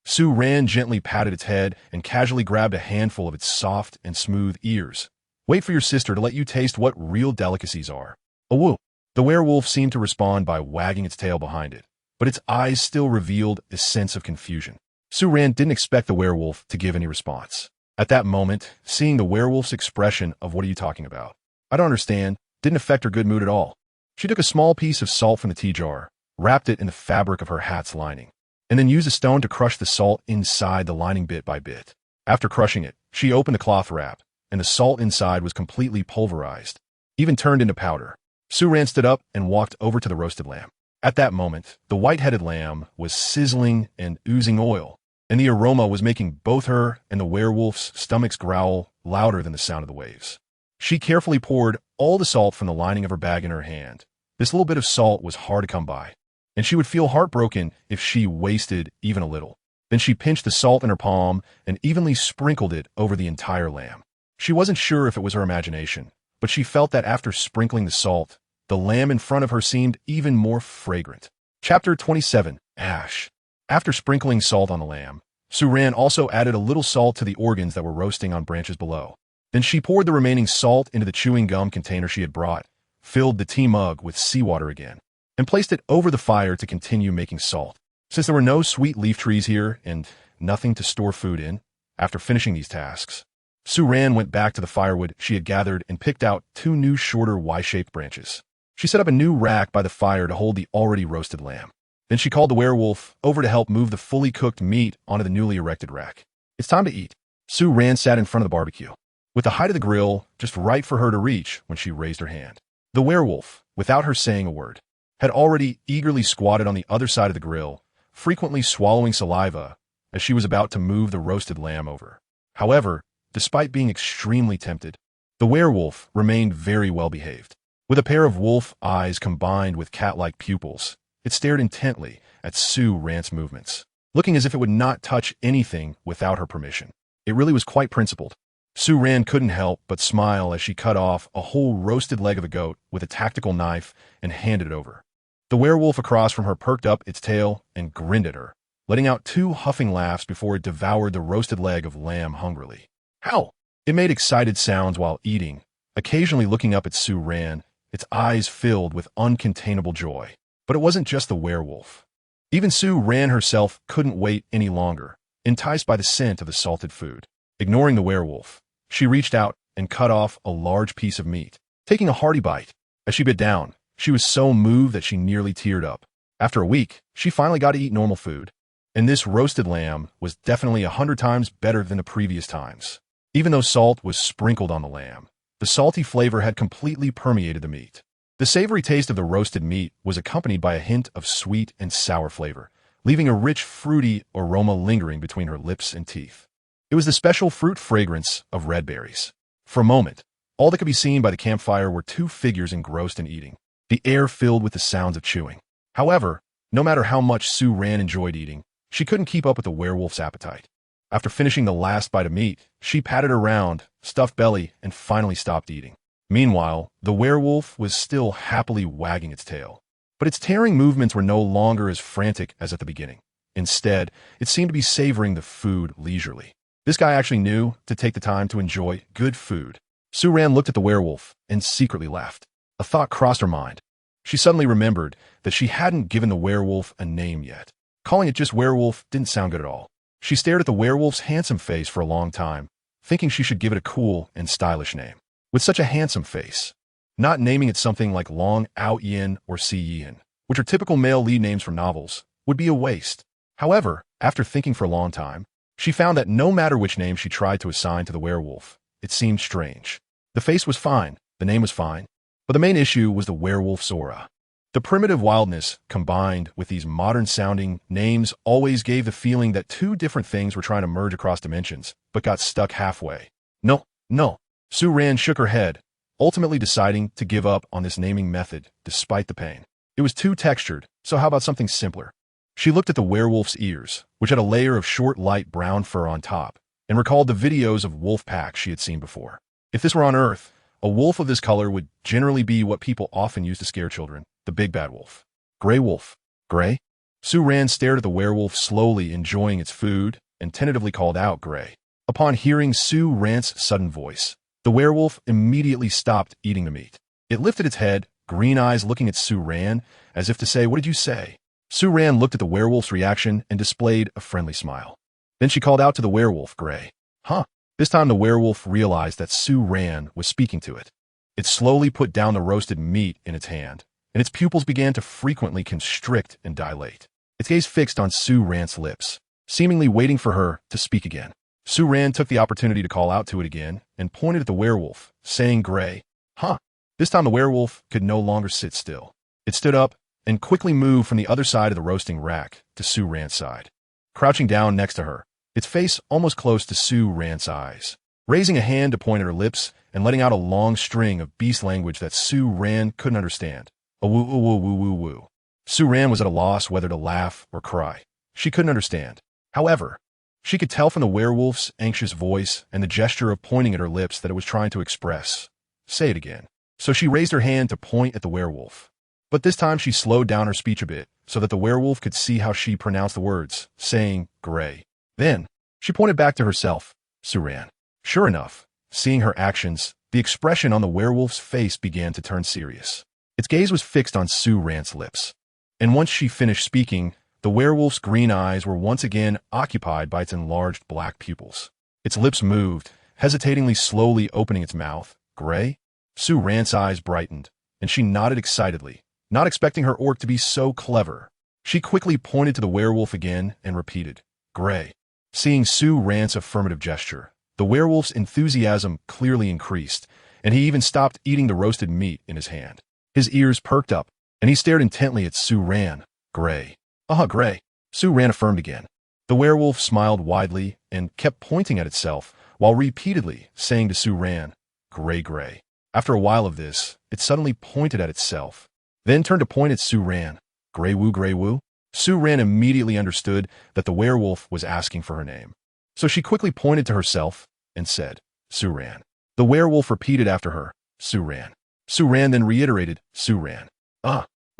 Suran gently patted its head and casually grabbed a handful of its soft and smooth ears. Wait for your sister to let you taste what real delicacies are. Awoo! The werewolf seemed to respond by wagging its tail behind it, but its eyes still revealed a sense of confusion. Suran didn't expect the werewolf to give any response. At that moment, seeing the werewolf's expression of "what are you talking about? I don't understand," didn't affect her good mood at all. She took a small piece of salt from the tea jar, wrapped it in the fabric of her hat's lining, and then used a stone to crush the salt inside the lining bit by bit. After crushing it, she opened the cloth wrap, and the salt inside was completely pulverized, even turned into powder. Suran stood up and walked over to the roasted lamb. At that moment, the white-headed lamb was sizzling and oozing oil, and the aroma was making both her and the werewolf's stomachs growl louder than the sound of the waves. She carefully poured all the salt from the lining of her bag in her hand. This little bit of salt was hard to come by, and she would feel heartbroken if she wasted even a little. Then she pinched the salt in her palm and evenly sprinkled it over the entire lamb. She wasn't sure if it was her imagination, but she felt that after sprinkling the salt, the lamb in front of her seemed even more fragrant. Chapter 27. Ash. After sprinkling salt on the lamb, Suran also added a little salt to the organs that were roasting on branches below. Then she poured the remaining salt into the chewing gum container she had brought, filled the tea mug with seawater again, and placed it over the fire to continue making salt. Since there were no sweet leaf trees here and nothing to store food in, after finishing these tasks, Suran went back to the firewood she had gathered and picked out 2 new shorter Y-shaped branches. She set up a new rack by the fire to hold the already roasted lamb. Then she called the werewolf over to help move the fully cooked meat onto the newly erected rack. It's time to eat. Suran sat in front of the barbecue, with the height of the grill just right for her to reach when she raised her hand. The werewolf, without her saying a word, had already eagerly squatted on the other side of the grill, frequently swallowing saliva as she was about to move the roasted lamb over. However, despite being extremely tempted, the werewolf remained very well behaved. With a pair of wolf eyes combined with cat-like pupils, it stared intently at Suran's movements, looking as if it would not touch anything without her permission. It really was quite principled. Suran couldn't help but smile as she cut off a whole roasted leg of a goat with a tactical knife and handed it over. The werewolf across from her perked up its tail and grinned at her, letting out 2 huffing laughs before it devoured the roasted leg of lamb hungrily. Howl! It made excited sounds while eating, occasionally looking up at Suran, its eyes filled with uncontainable joy. But it wasn't just the werewolf. Even Suran herself couldn't wait any longer, enticed by the scent of the salted food. Ignoring the werewolf, she reached out and cut off a large piece of meat, taking a hearty bite. As she bit down, she was so moved that she nearly teared up. After a week, she finally got to eat normal food, and this roasted lamb was definitely 100 times better than the previous times. Even though salt was sprinkled on the lamb, the salty flavor had completely permeated the meat. The savory taste of the roasted meat was accompanied by a hint of sweet and sour flavor, leaving a rich, fruity aroma lingering between her lips and teeth. It was the special fruit fragrance of red berries. For a moment, all that could be seen by the campfire were 2 figures engrossed in eating, the air filled with the sounds of chewing. However, no matter how much Suran enjoyed eating, she couldn't keep up with the werewolf's appetite. After finishing the last bite of meat, she patted her round, stuffed belly and finally stopped eating. Meanwhile, the werewolf was still happily wagging its tail. But its tearing movements were no longer as frantic as at the beginning. Instead, it seemed to be savoring the food leisurely. This guy actually knew to take the time to enjoy good food. Su-Ran looked at the werewolf and secretly laughed. A thought crossed her mind. She suddenly remembered that she hadn't given the werewolf a name yet. Calling it just werewolf didn't sound good at all. She stared at the werewolf's handsome face for a long time, thinking she should give it a cool and stylish name. With such a handsome face, not naming it something like Long Ao Yin or Si Yin, which are typical male lead names from novels, would be a waste. However, after thinking for a long time, she found that no matter which name she tried to assign to the werewolf, it seemed strange. The face was fine, the name was fine, but the main issue was the werewolf's aura. The primitive wildness, combined with these modern-sounding names, always gave the feeling that two different things were trying to merge across dimensions, but got stuck halfway. No. Su-Ran shook her head, ultimately deciding to give up on this naming method despite the pain. It was too textured, so how about something simpler? She looked at the werewolf's ears, which had a layer of short light brown fur on top, and recalled the videos of wolf packs she had seen before. If this were on Earth, a wolf of this color would generally be what people often use to scare children, the big bad wolf. Gray wolf. Gray? Su-Ran stared at the werewolf slowly enjoying its food and tentatively called out Gray. Upon hearing Su-Ran's sudden voice, the werewolf immediately stopped eating the meat. It lifted its head, green eyes looking at Su-Ran, as if to say, "What did you say?" Su-Ran looked at the werewolf's reaction and displayed a friendly smile. Then she called out to the werewolf, Gray. Huh? This time the werewolf realized that Su-Ran was speaking to it. It slowly put down the roasted meat in its hand, and its pupils began to frequently constrict and dilate. Its gaze fixed on Su-Ran's lips, seemingly waiting for her to speak again. Su-Ran took the opportunity to call out to it again and pointed at the werewolf, saying Gray. Huh? This time the werewolf could no longer sit still. It stood up and quickly moved from the other side of the roasting rack to Su-Ran's side. Crouching down next to her, its face almost close to Su-Ran's eyes, raising a hand to point at her lips and letting out a long string of beast language that Su-Ran couldn't understand. A woo woo woo woo woo woo. Su-Ran was at a loss whether to laugh or cry. She couldn't understand. However, she could tell from the werewolf's anxious voice and the gesture of pointing at her lips that it was trying to express. Say it again. So she raised her hand to point at the werewolf. But this time she slowed down her speech a bit so that the werewolf could see how she pronounced the words, saying Gray. Then, she pointed back to herself, Su-Ran. Sure enough, seeing her actions, the expression on the werewolf's face began to turn serious. Its gaze was fixed on Su-Ran's lips. And once she finished speaking, the werewolf's green eyes were once again occupied by its enlarged black pupils. Its lips moved, hesitatingly slowly opening its mouth. Gray? Su-Ran's eyes brightened, and she nodded excitedly, not expecting her orc to be so clever. She quickly pointed to the werewolf again and repeated, Gray. Seeing Su-Ran's affirmative gesture, the werewolf's enthusiasm clearly increased, and he even stopped eating the roasted meat in his hand. His ears perked up, and he stared intently at Su-Ran. Gray. Gray. Su-Ran affirmed again. The werewolf smiled widely and kept pointing at itself, while repeatedly saying to Su-Ran, Gray, Gray. After a while of this, it suddenly pointed at itself, then turned to point at Su-Ran. Gray woo, Gray woo? Su-Ran immediately understood that the werewolf was asking for her name. So she quickly pointed to herself and said, Su-Ran. The werewolf repeated after her, Su-Ran. Su-Ran then reiterated, Su-Ran.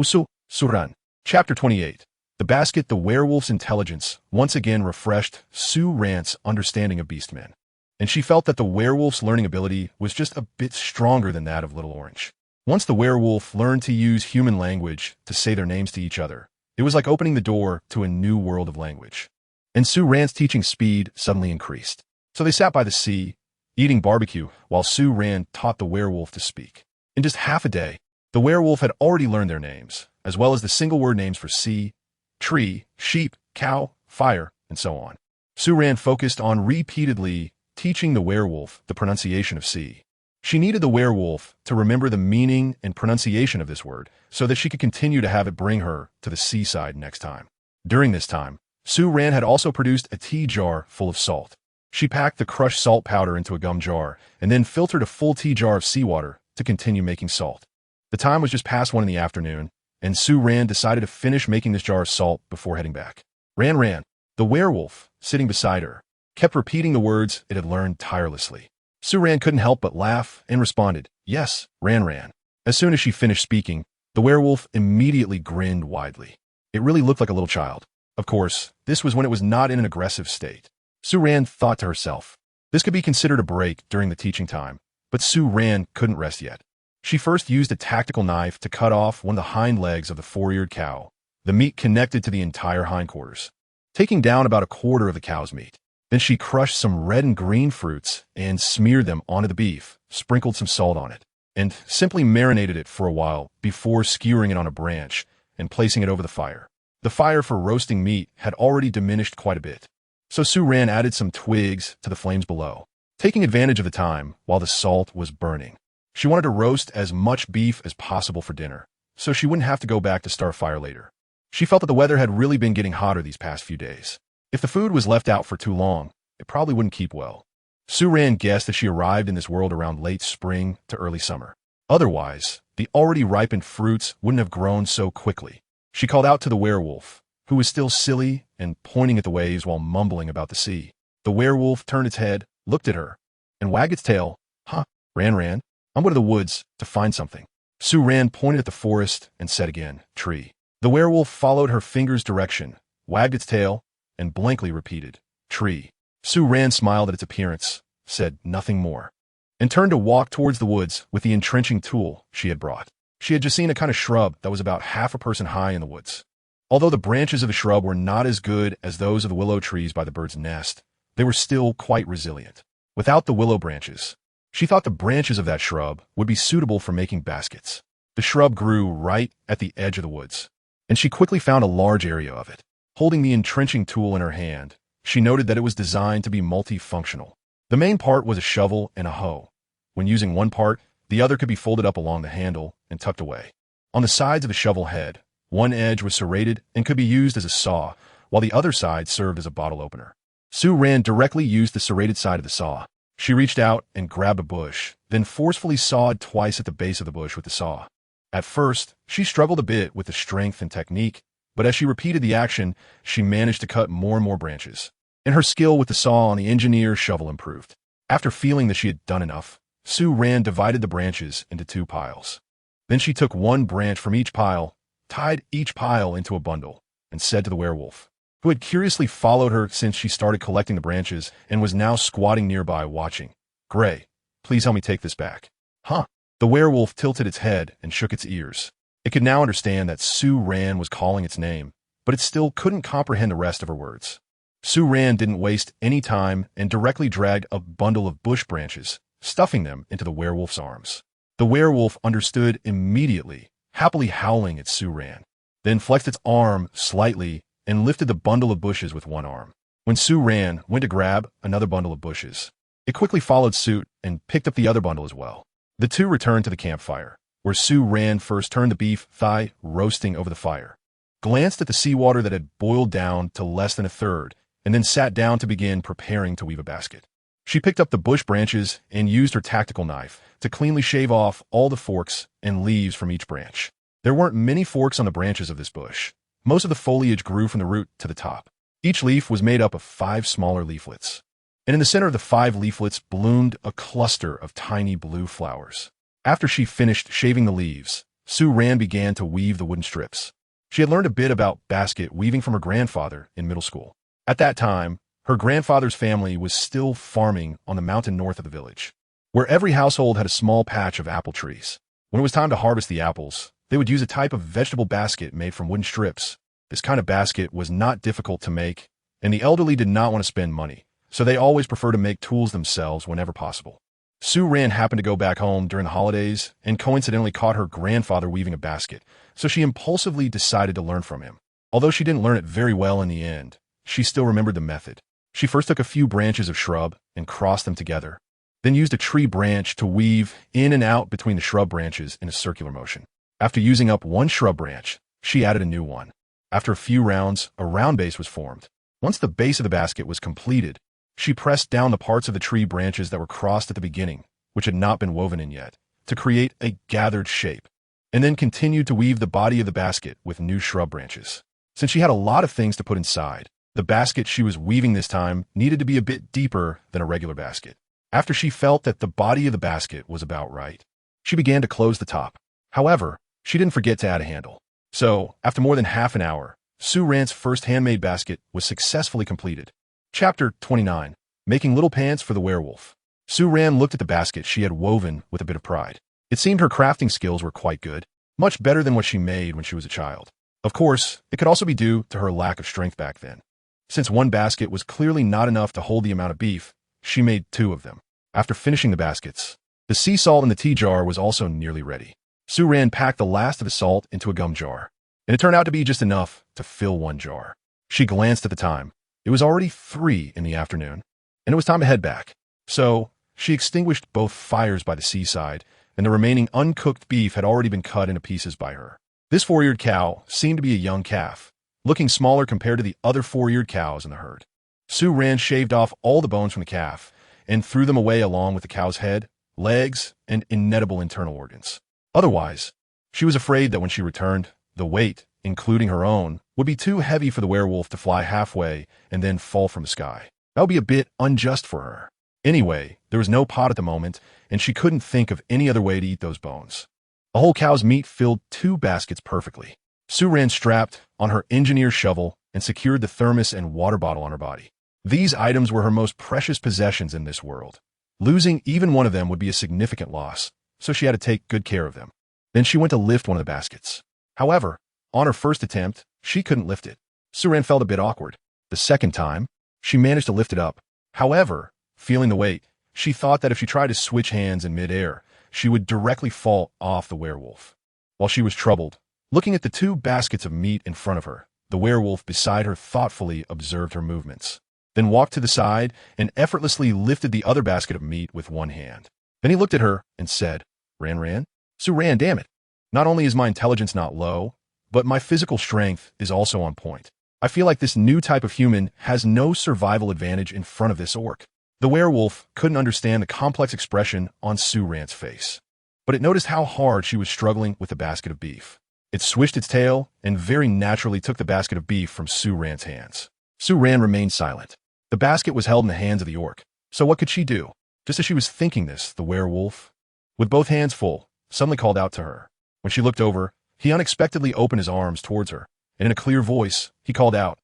Su-Ran. Chapter 28. The basket. The werewolf's intelligence once again refreshed Su-Ran's understanding of beastmen, and she felt that the werewolf's learning ability was just a bit stronger than that of Little Orange. Once the werewolf learned to use human language to say their names to each other, it was like opening the door to a new world of language. And Su-Ran's teaching speed suddenly increased. So they sat by the sea, eating barbecue, while Su-Ran taught the werewolf to speak. In just half a day, the werewolf had already learned their names, as well as the single-word names for sea, tree, sheep, cow, fire, and so on. Su-Ran focused on repeatedly teaching the werewolf the pronunciation of sea. She needed the werewolf to remember the meaning and pronunciation of this word so that she could continue to have it bring her to the seaside next time. During this time, Su-Ran had also produced a tea jar full of salt. She packed the crushed salt powder into a gum jar and then filtered a full tea jar of seawater to continue making salt. The time was just past 1 in the afternoon, and Su-Ran decided to finish making this jar of salt before heading back. Ran. The werewolf, sitting beside her, kept repeating the words it had learned tirelessly. Sue Ran couldn't help but laugh and responded, "Yes, Ran." As soon as she finished speaking, the werewolf immediately grinned widely. It really looked like a little child. Of course, this was when it was not in an aggressive state. Sue Ran thought to herself, this could be considered a break during the teaching time, but Sue Ran couldn't rest yet. She first used a tactical knife to cut off one of the hind legs of the four-eared cow. The meat connected to the entire hindquarters, taking down about a quarter of the cow's meat. Then she crushed some red and green fruits and smeared them onto the beef, sprinkled some salt on it, and simply marinated it for a while before skewering it on a branch and placing it over the fire. The fire for roasting meat had already diminished quite a bit, so Sue Ran added some twigs to the flames below, taking advantage of the time while the salt was burning. She wanted to roast as much beef as possible for dinner, so she wouldn't have to go back to start a fire later. She felt that the weather had really been getting hotter these past few days. If the food was left out for too long, it probably wouldn't keep well. Sue Ran guessed that she arrived in this world around late spring to early summer. Otherwise, the already ripened fruits wouldn't have grown so quickly. She called out to the werewolf, who was still silly and pointing at the waves while mumbling about the sea. The werewolf turned its head, looked at her, and wagged its tail. "Huh, Ran, I'm going to the woods to find something." Sue Ran pointed at the forest and said again, "Tree." The werewolf followed her finger's direction, wagged its tail, and blankly repeated, "Tree." Sue Ran smiled at its appearance, said nothing more, and turned to walk towards the woods with the entrenching tool she had brought. She had just seen a kind of shrub that was about half a person high in the woods. Although the branches of the shrub were not as good as those of the willow trees by the bird's nest, they were still quite resilient. Without the willow branches, she thought the branches of that shrub would be suitable for making baskets. The shrub grew right at the edge of the woods, and she quickly found a large area of it. Holding the entrenching tool in her hand, she noted that it was designed to be multifunctional. The main part was a shovel and a hoe. When using one part, the other could be folded up along the handle and tucked away. On the sides of the shovel head, one edge was serrated and could be used as a saw, while the other side served as a bottle opener. Sue Ran directly used the serrated side of the saw. She reached out and grabbed a bush, then forcefully sawed twice at the base of the bush with the saw. At first, she struggled a bit with the strength and technique, but as she repeated the action, she managed to cut more and more branches, and her skill with the saw on the engineer's shovel improved. After feeling that she had done enough, Sue Ran divided the branches into two piles. Then she took one branch from each pile, tied each pile into a bundle, and said to the werewolf, who had curiously followed her since she started collecting the branches and was now squatting nearby watching, "Gray, please help me take this back." "Huh?" The werewolf tilted its head and shook its ears. It could now understand that Sue Ran was calling its name, but it still couldn't comprehend the rest of her words. Sue Ran didn't waste any time and directly dragged a bundle of bush branches, stuffing them into the werewolf's arms. The werewolf understood immediately, happily howling at Sue Ran, then flexed its arm slightly and lifted the bundle of bushes with one arm. When Sue Ran went to grab another bundle of bushes, it quickly followed suit and picked up the other bundle as well. The two returned to the campfire, where Sue Ran first turned the beef thigh roasting over the fire, glanced at the seawater that had boiled down to less than a third, and then sat down to begin preparing to weave a basket. She picked up the bush branches and used her tactical knife to cleanly shave off all the forks and leaves from each branch. There weren't many forks on the branches of this bush. Most of the foliage grew from the root to the top. Each leaf was made up of 5 smaller leaflets, and in the center of the 5 leaflets bloomed a cluster of tiny blue flowers. After she finished shaving the leaves, Sue Ran began to weave the wooden strips. She had learned a bit about basket weaving from her grandfather in middle school. At that time, her grandfather's family was still farming on the mountain north of the village, where every household had a small patch of apple trees. When it was time to harvest the apples, they would use a type of vegetable basket made from wooden strips. This kind of basket was not difficult to make, and the elderly did not want to spend money, so they always preferred to make tools themselves whenever possible. Sue Ran happened to go back home during the holidays and coincidentally caught her grandfather weaving a basket, so she impulsively decided to learn from him. Although she didn't learn it very well in the end, she still remembered the method. She first took a few branches of shrub and crossed them together, then used a tree branch to weave in and out between the shrub branches in a circular motion. After using up one shrub branch, she added a new one. After a few rounds, a round base was formed. Once the base of the basket was completed, she pressed down the parts of the tree branches that were crossed at the beginning, which had not been woven in yet, to create a gathered shape, and then continued to weave the body of the basket with new shrub branches. Since she had a lot of things to put inside, the basket she was weaving this time needed to be a bit deeper than a regular basket. After she felt that the body of the basket was about right, she began to close the top. However, she didn't forget to add a handle. So, after more than half an hour, Sue Rand's first handmade basket was successfully completed. Chapter 29. Making Little Pants for the Werewolf. Sue Rand looked at the basket she had woven with a bit of pride. It seemed her crafting skills were quite good, much better than what she made when she was a child. Of course, it could also be due to her lack of strength back then. Since one basket was clearly not enough to hold the amount of beef, she made 2 of them. After finishing the baskets, the sea salt in the tea jar was also nearly ready. Sue Rand packed the last of the salt into a gum jar, and it turned out to be just enough to fill one jar. She glanced at the time. It was already 3 in the afternoon, and it was time to head back. So, she extinguished both fires by the seaside, and the remaining uncooked beef had already been cut into pieces by her. This 4-eared cow seemed to be a young calf, looking smaller compared to the other 4-eared cows in the herd. Sue Rand shaved off all the bones from the calf and threw them away along with the cow's head, legs, and inedible internal organs. Otherwise, she was afraid that when she returned, the weight, including her own, would be too heavy for the werewolf to fly halfway and then fall from the sky. That would be a bit unjust for her. Anyway, there was no pot at the moment, and she couldn't think of any other way to eat those bones. A whole cow's meat filled 2 baskets perfectly. Sue Rand strapped on her engineer shovel and secured the thermos and water bottle on her body. These items were her most precious possessions in this world. Losing even one of them would be a significant loss, so she had to take good care of them. Then she went to lift one of the baskets. However, on her first attempt, she couldn't lift it. Sue Rand felt a bit awkward. The second time, she managed to lift it up. However, feeling the weight, she thought that if she tried to switch hands in midair, she would directly fall off the werewolf. While she was troubled, looking at the 2 baskets of meat in front of her, the werewolf beside her thoughtfully observed her movements, then walked to the side and effortlessly lifted the other basket of meat with one hand. Then he looked at her and said, Ran? Sue Rand, damn it. Not only is my intelligence not low, but my physical strength is also on point. I feel like this new type of human has no survival advantage in front of this orc. The werewolf couldn't understand the complex expression on Sue Rand's face, but it noticed how hard she was struggling with the basket of beef. It swished its tail and very naturally took the basket of beef from Sue Rand's hands. Sue Rand remained silent. The basket was held in the hands of the orc, so what could she do? Just as she was thinking this, the werewolf, with both hands full, suddenly called out to her. When she looked over, he unexpectedly opened his arms towards her, and in a clear voice, he called out,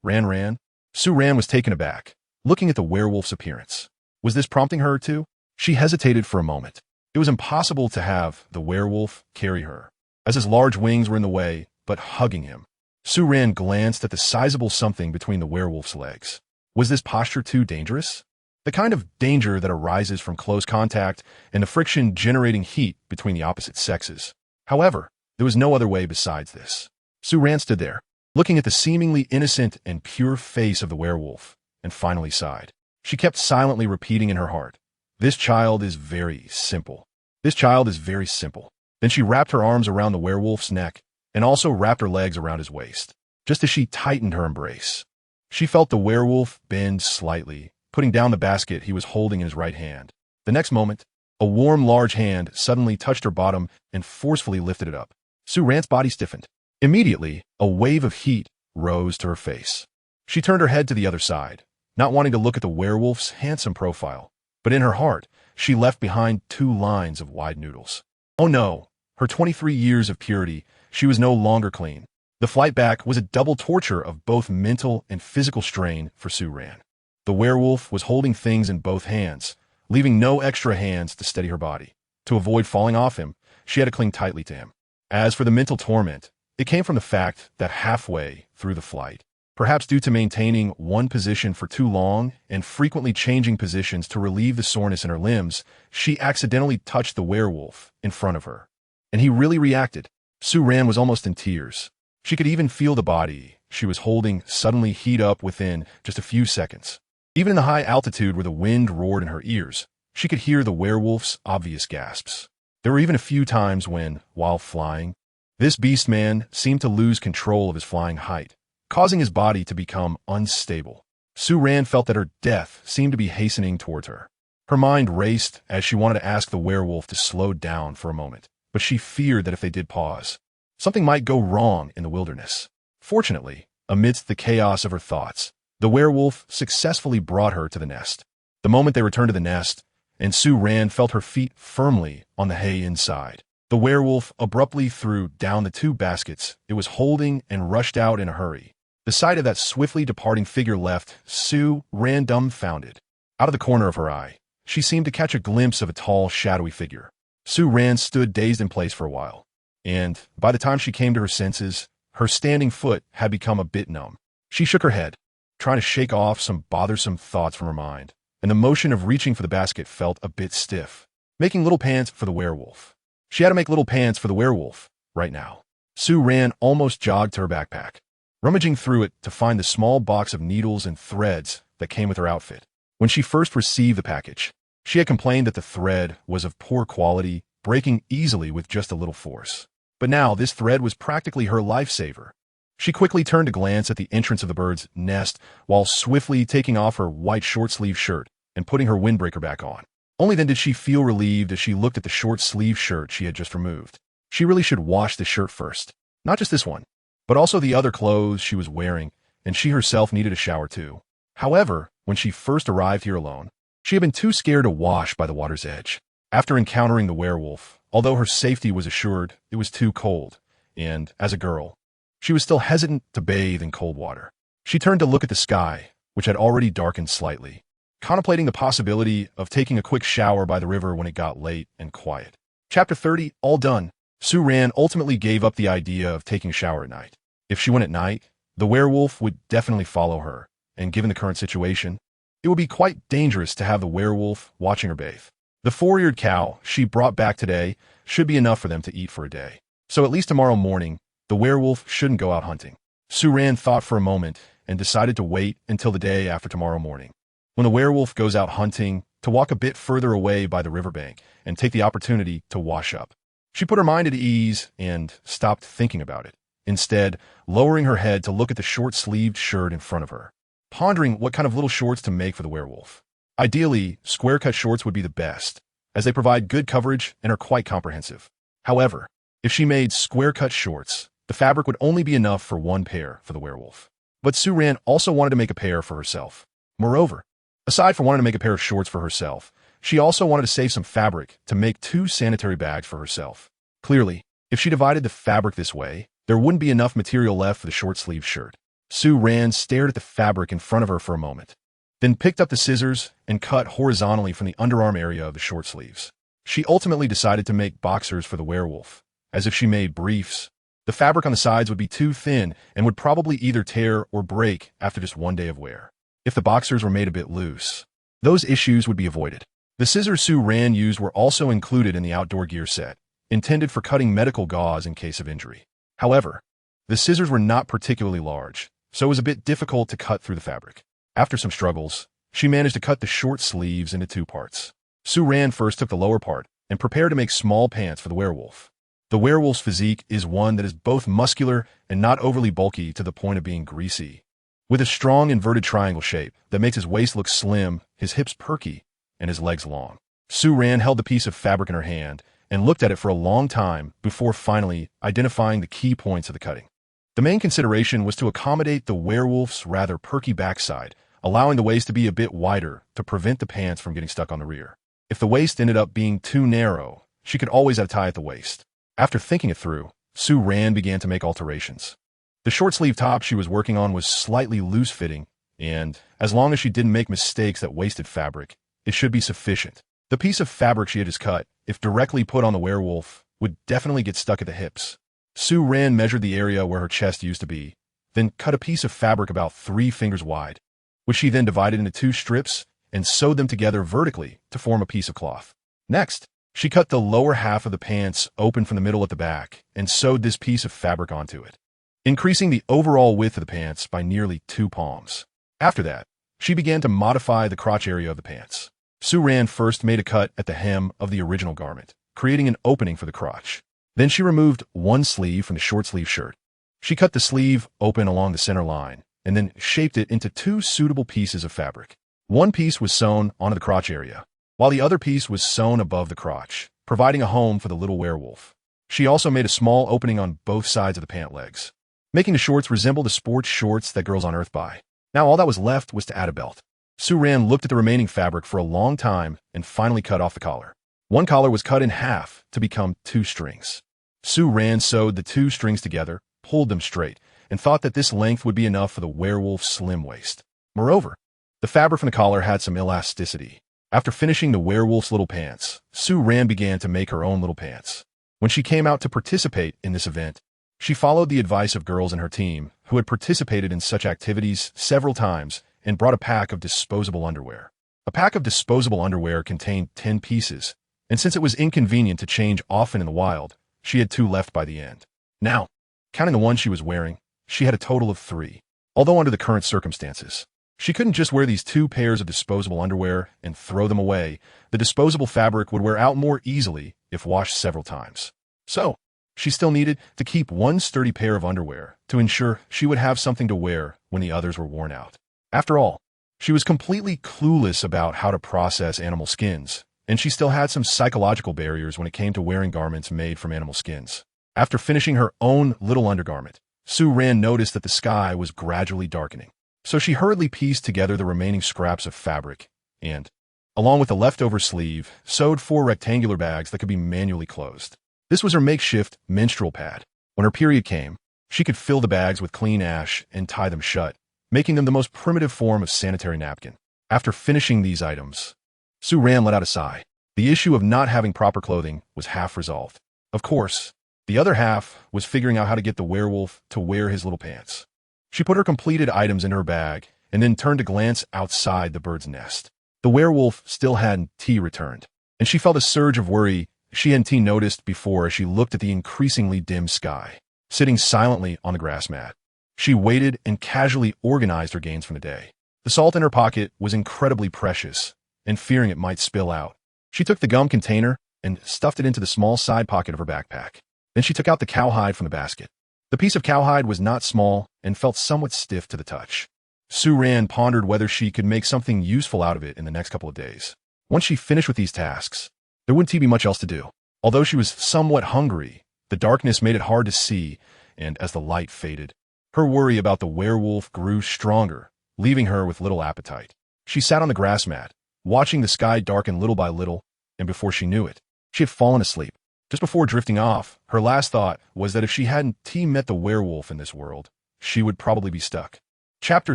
Ran? Sue Rand was taken aback, looking at the werewolf's appearance. Was this prompting her to? She hesitated for a moment. It was impossible to have the werewolf carry her, as his large wings were in the way, but hugging him. Sue Rand glanced at the sizable something between the werewolf's legs. Was this posture too dangerous? The kind of danger that arises from close contact and the friction generating heat between the opposite sexes. However, there was no other way besides this. Sue Rand stood there, looking at the seemingly innocent and pure face of the werewolf, and finally sighed. She kept silently repeating in her heart, This child is very simple. This child is very simple. Then she wrapped her arms around the werewolf's neck and also wrapped her legs around his waist. Just as she tightened her embrace, she felt the werewolf bend slightly, putting down the basket he was holding in his right hand. The next moment, a warm, large hand suddenly touched her bottom and forcefully lifted it up. Sue Rand's body stiffened. Immediately, a wave of heat rose to her face. She turned her head to the other side, not wanting to look at the werewolf's handsome profile, but in her heart, she left behind 2 lines of wide noodles. Oh no, her 23 years of purity, she was no longer clean. The flight back was a double torture of both mental and physical strain for Sue Rand. The werewolf was holding things in both hands, leaving no extra hands to steady her body. To avoid falling off him, she had to cling tightly to him. As for the mental torment, it came from the fact that halfway through the flight, perhaps due to maintaining one position for too long and frequently changing positions to relieve the soreness in her limbs, she accidentally touched the werewolf in front of her. And he really reacted. Sue Rand was almost in tears. She could even feel the body she was holding suddenly heat up within just a few seconds. Even in the high altitude where the wind roared in her ears, she could hear the werewolf's obvious gasps. There were even a few times when, while flying, this beast man seemed to lose control of his flying height, causing his body to become unstable. Sue Rand felt that her death seemed to be hastening towards her. Her mind raced as she wanted to ask the werewolf to slow down for a moment, but she feared that if they did pause, something might go wrong in the wilderness. Fortunately, amidst the chaos of her thoughts, the werewolf successfully brought her to the nest. The moment they returned to the nest, and Sue Ran felt her feet firmly on the hay inside. The werewolf abruptly threw down the 2 baskets it was holding and rushed out in a hurry. The sight of that swiftly departing figure left Sue Ran dumbfounded. Out of the corner of her eye, she seemed to catch a glimpse of a tall, shadowy figure. Sue Ran stood dazed in place for a while, and by the time she came to her senses, her standing foot had become a bit numb. She shook her head, trying to shake off some bothersome thoughts from her mind, and the motion of reaching for the basket felt a bit stiff. Making little pants for the werewolf. She had to make little pants for the werewolf, right now. Sue Ran almost jogged to her backpack, rummaging through it to find the small box of needles and threads that came with her outfit. When she first received the package, she had complained that the thread was of poor quality, breaking easily with just a little force. But now this thread was practically her lifesaver. She quickly turned to glance at the entrance of the bird's nest while swiftly taking off her white short-sleeved shirt and putting her windbreaker back on. Only then did she feel relieved as she looked at the short-sleeved shirt she had just removed. She really should wash the shirt first. Not just this one, but also the other clothes she was wearing, and she herself needed a shower too. However, when she first arrived here alone, she had been too scared to wash by the water's edge. After encountering the werewolf, although her safety was assured, it was too cold, and, as a girl, she was still hesitant to bathe in cold water. She turned to look at the sky, which had already darkened slightly, contemplating the possibility of taking a quick shower by the river when it got late and quiet. Chapter 30, all done. Sue Ran ultimately gave up the idea of taking a shower at night. If she went at night, the werewolf would definitely follow her, and given the current situation, it would be quite dangerous to have the werewolf watching her bathe. The 4-eared cow she brought back today should be enough for them to eat for a day. So at least tomorrow morning, the werewolf shouldn't go out hunting. Sue Ran thought for a moment and decided to wait until the day after tomorrow morning, when the werewolf goes out hunting, to walk a bit further away by the riverbank and take the opportunity to wash up. She put her mind at ease and stopped thinking about it, instead lowering her head to look at the short-sleeved shirt in front of her, pondering what kind of little shorts to make for the werewolf. Ideally, square-cut shorts would be the best, as they provide good coverage and are quite comprehensive. However, if she made square-cut shorts, the fabric would only be enough for 1 pair for the werewolf. But Sue Ran also wanted to make a pair for herself. Moreover, aside from wanting to make a pair of shorts for herself, she also wanted to save some fabric to make 2 sanitary bags for herself. Clearly, if she divided the fabric this way, there wouldn't be enough material left for the short-sleeved shirt. Sue Ran stared at the fabric in front of her for a moment, then picked up the scissors and cut horizontally from the underarm area of the short sleeves. She ultimately decided to make boxers for the werewolf, as if she made briefs. The fabric on the sides would be too thin and would probably either tear or break after just 1 day of wear. If the boxers were made a bit loose, those issues would be avoided. The scissors Sue Ran used were also included in the outdoor gear set, intended for cutting medical gauze in case of injury. However, the scissors were not particularly large, so it was a bit difficult to cut through the fabric. After some struggles, she managed to cut the short sleeves into 2 parts. Sue Ran first took the lower part and prepared to make small pants for the werewolf. The werewolf's physique is one that is both muscular and not overly bulky to the point of being greasy, with a strong inverted triangle shape that makes his waist look slim, his hips perky, and his legs long. Sue Ran held the piece of fabric in her hand and looked at it for a long time before finally identifying the key points of the cutting. The main consideration was to accommodate the werewolf's rather perky backside, allowing the waist to be a bit wider to prevent the pants from getting stuck on the rear. If the waist ended up being too narrow, she could always add a tie at the waist. After thinking it through, Sue Ran began to make alterations. The short-sleeve top she was working on was slightly loose-fitting, and, as long as she didn't make mistakes that wasted fabric, it should be sufficient. The piece of fabric she had just cut, if directly put on the werewolf, would definitely get stuck at the hips. Sue Ran measured the area where her chest used to be, then cut a piece of fabric about 3 fingers wide, which she then divided into 2 strips and sewed them together vertically to form a piece of cloth. Next, she cut the lower half of the pants open from the middle at the back and sewed this piece of fabric onto it, increasing the overall width of the pants by nearly 2 palms. After that, she began to modify the crotch area of the pants. Sue Ran first made a cut at the hem of the original garment, creating an opening for the crotch. Then she removed 1 sleeve from the short-sleeve shirt. She cut the sleeve open along the center line, and then shaped it into 2 suitable pieces of fabric. One piece was sewn onto the crotch area, while the other piece was sewn above the crotch, providing a home for the little werewolf. She also made a small opening on both sides of the pant legs, making the shorts resemble the sports shorts that girls on Earth buy. Now all that was left was to add a belt. Sue Ran looked at the remaining fabric for a long time and finally cut off the collar. One collar was cut in half to become 2 strings. Sue Ran sewed the 2 strings together, pulled them straight, and thought that this length would be enough for the werewolf's slim waist. Moreover, the fabric from the collar had some elasticity. After finishing the werewolf's little pants, Sue Ran began to make her own little pants. When she came out to participate in this event, she followed the advice of girls in her team who had participated in such activities several times and brought a pack of disposable underwear. A pack of disposable underwear contained 10 pieces, and since it was inconvenient to change often in the wild, she had 2 left by the end. Now, counting the one she was wearing, she had a total of 3. Although under the current circumstances, she couldn't just wear these 2 pairs of disposable underwear and throw them away. The disposable fabric would wear out more easily if washed several times. So, she still needed to keep one sturdy pair of underwear to ensure she would have something to wear when the others were worn out. After all, she was completely clueless about how to process animal skins, and she still had some psychological barriers when it came to wearing garments made from animal skins. After finishing her own little undergarment, Sue Ran noticed that the sky was gradually darkening. So she hurriedly pieced together the remaining scraps of fabric and, along with the leftover sleeve, sewed 4 rectangular bags that could be manually closed. This was her makeshift menstrual pad. When her period came, she could fill the bags with clean ash and tie them shut, making them the most primitive form of sanitary napkin. After finishing these items, Sue Ran let out a sigh. The issue of not having proper clothing was half resolved. Of course, the other half was figuring out how to get the werewolf to wear his little pants. She put her completed items in her bag and then turned to glance outside the bird's nest. The werewolf still hadn't returned, and she felt a surge of worry she hadn't noticed before as she looked at the increasingly dim sky. Sitting silently on the grass mat, she waited and casually organized her gains from the day. The salt in her pocket was incredibly precious, and fearing it might spill out, she took the gum container and stuffed it into the small side pocket of her backpack. Then she took out the cowhide from the basket. The piece of cowhide was not small and felt somewhat stiff to the touch. Sue Ran pondered whether she could make something useful out of it in the next couple of days. Once she finished with these tasks, there wouldn't be much else to do. Although she was somewhat hungry, the darkness made it hard to see, and as the light faded, her worry about the werewolf grew stronger, leaving her with little appetite. She sat on the grass mat, watching the sky darken little by little, and before she knew it, she had fallen asleep. Just before drifting off, her last thought was that if she hadn't met the werewolf in this world, she would probably be stuck. Chapter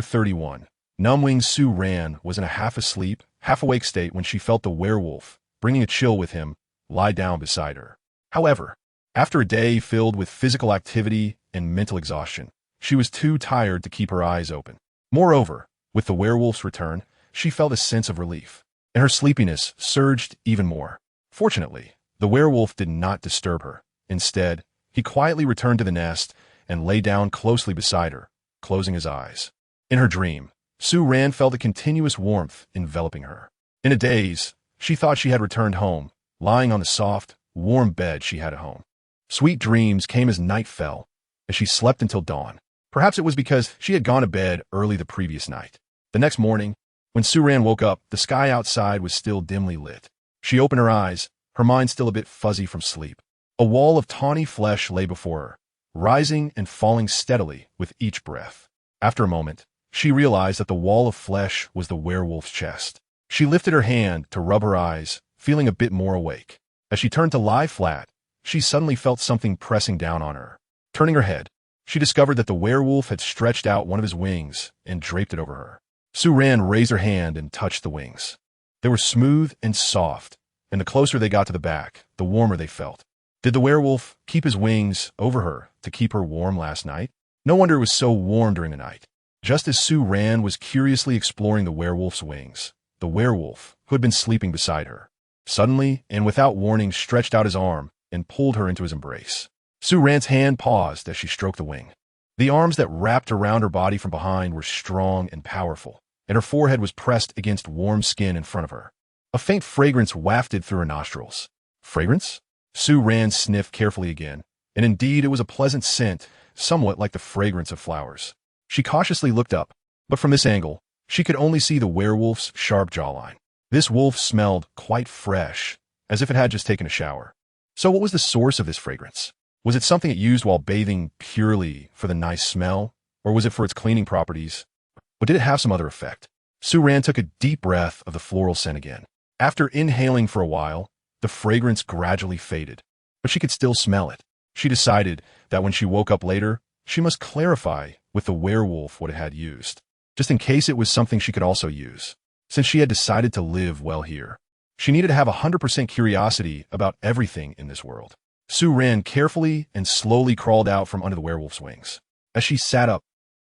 31. Numbwing Sue Ran was in a half-asleep, half-awake state when she felt the werewolf, bringing a chill with him, lie down beside her. However, after a day filled with physical activity and mental exhaustion, she was too tired to keep her eyes open. Moreover, with the werewolf's return, she felt a sense of relief, and her sleepiness surged even more. Fortunately, the werewolf did not disturb her. Instead, he quietly returned to the nest and lay down closely beside her, closing his eyes. In her dream, Sue Ran felt a continuous warmth enveloping her. In a daze, she thought she had returned home, lying on the soft, warm bed she had at home. Sweet dreams came as night fell, as she slept until dawn. Perhaps it was because she had gone to bed early the previous night. The next morning, when Sue Ran woke up, the sky outside was still dimly lit. She opened her eyes, her mind still a bit fuzzy from sleep. A wall of tawny flesh lay before her, rising and falling steadily with each breath. After a moment, she realized that the wall of flesh was the werewolf's chest. She lifted her hand to rub her eyes, feeling a bit more awake. As she turned to lie flat, she suddenly felt something pressing down on her. Turning her head, she discovered that the werewolf had stretched out one of his wings and draped it over her. Sue Ran raised her hand and touched the wings. They were smooth and soft, and the closer they got to the back, the warmer they felt. Did the werewolf keep his wings over her to keep her warm last night? No wonder it was so warm during the night. Just as Sue Ran was curiously exploring the werewolf's wings, the werewolf, who had been sleeping beside her, suddenly and without warning stretched out his arm and pulled her into his embrace. Sue Ran's hand paused as she stroked the wing. The arms that wrapped around her body from behind were strong and powerful, and her forehead was pressed against warm skin in front of her. A faint fragrance wafted through her nostrils. Fragrance? Sue Ran sniffed carefully again, and indeed it was a pleasant scent, somewhat like the fragrance of flowers. She cautiously looked up, but from this angle, she could only see the werewolf's sharp jawline. This wolf smelled quite fresh, as if it had just taken a shower. So what was the source of this fragrance? Was it something it used while bathing purely for the nice smell, or was it for its cleaning properties? Or did it have some other effect? Sue Ran took a deep breath of the floral scent again. After inhaling for a while, the fragrance gradually faded, but she could still smell it. She decided that when she woke up later, she must clarify with the werewolf what it had used, just in case it was something she could also use. Since she had decided to live well here, she needed to have 100% curiosity about everything in this world. Sue Ran carefully and slowly crawled out from under the werewolf's wings. As she sat up,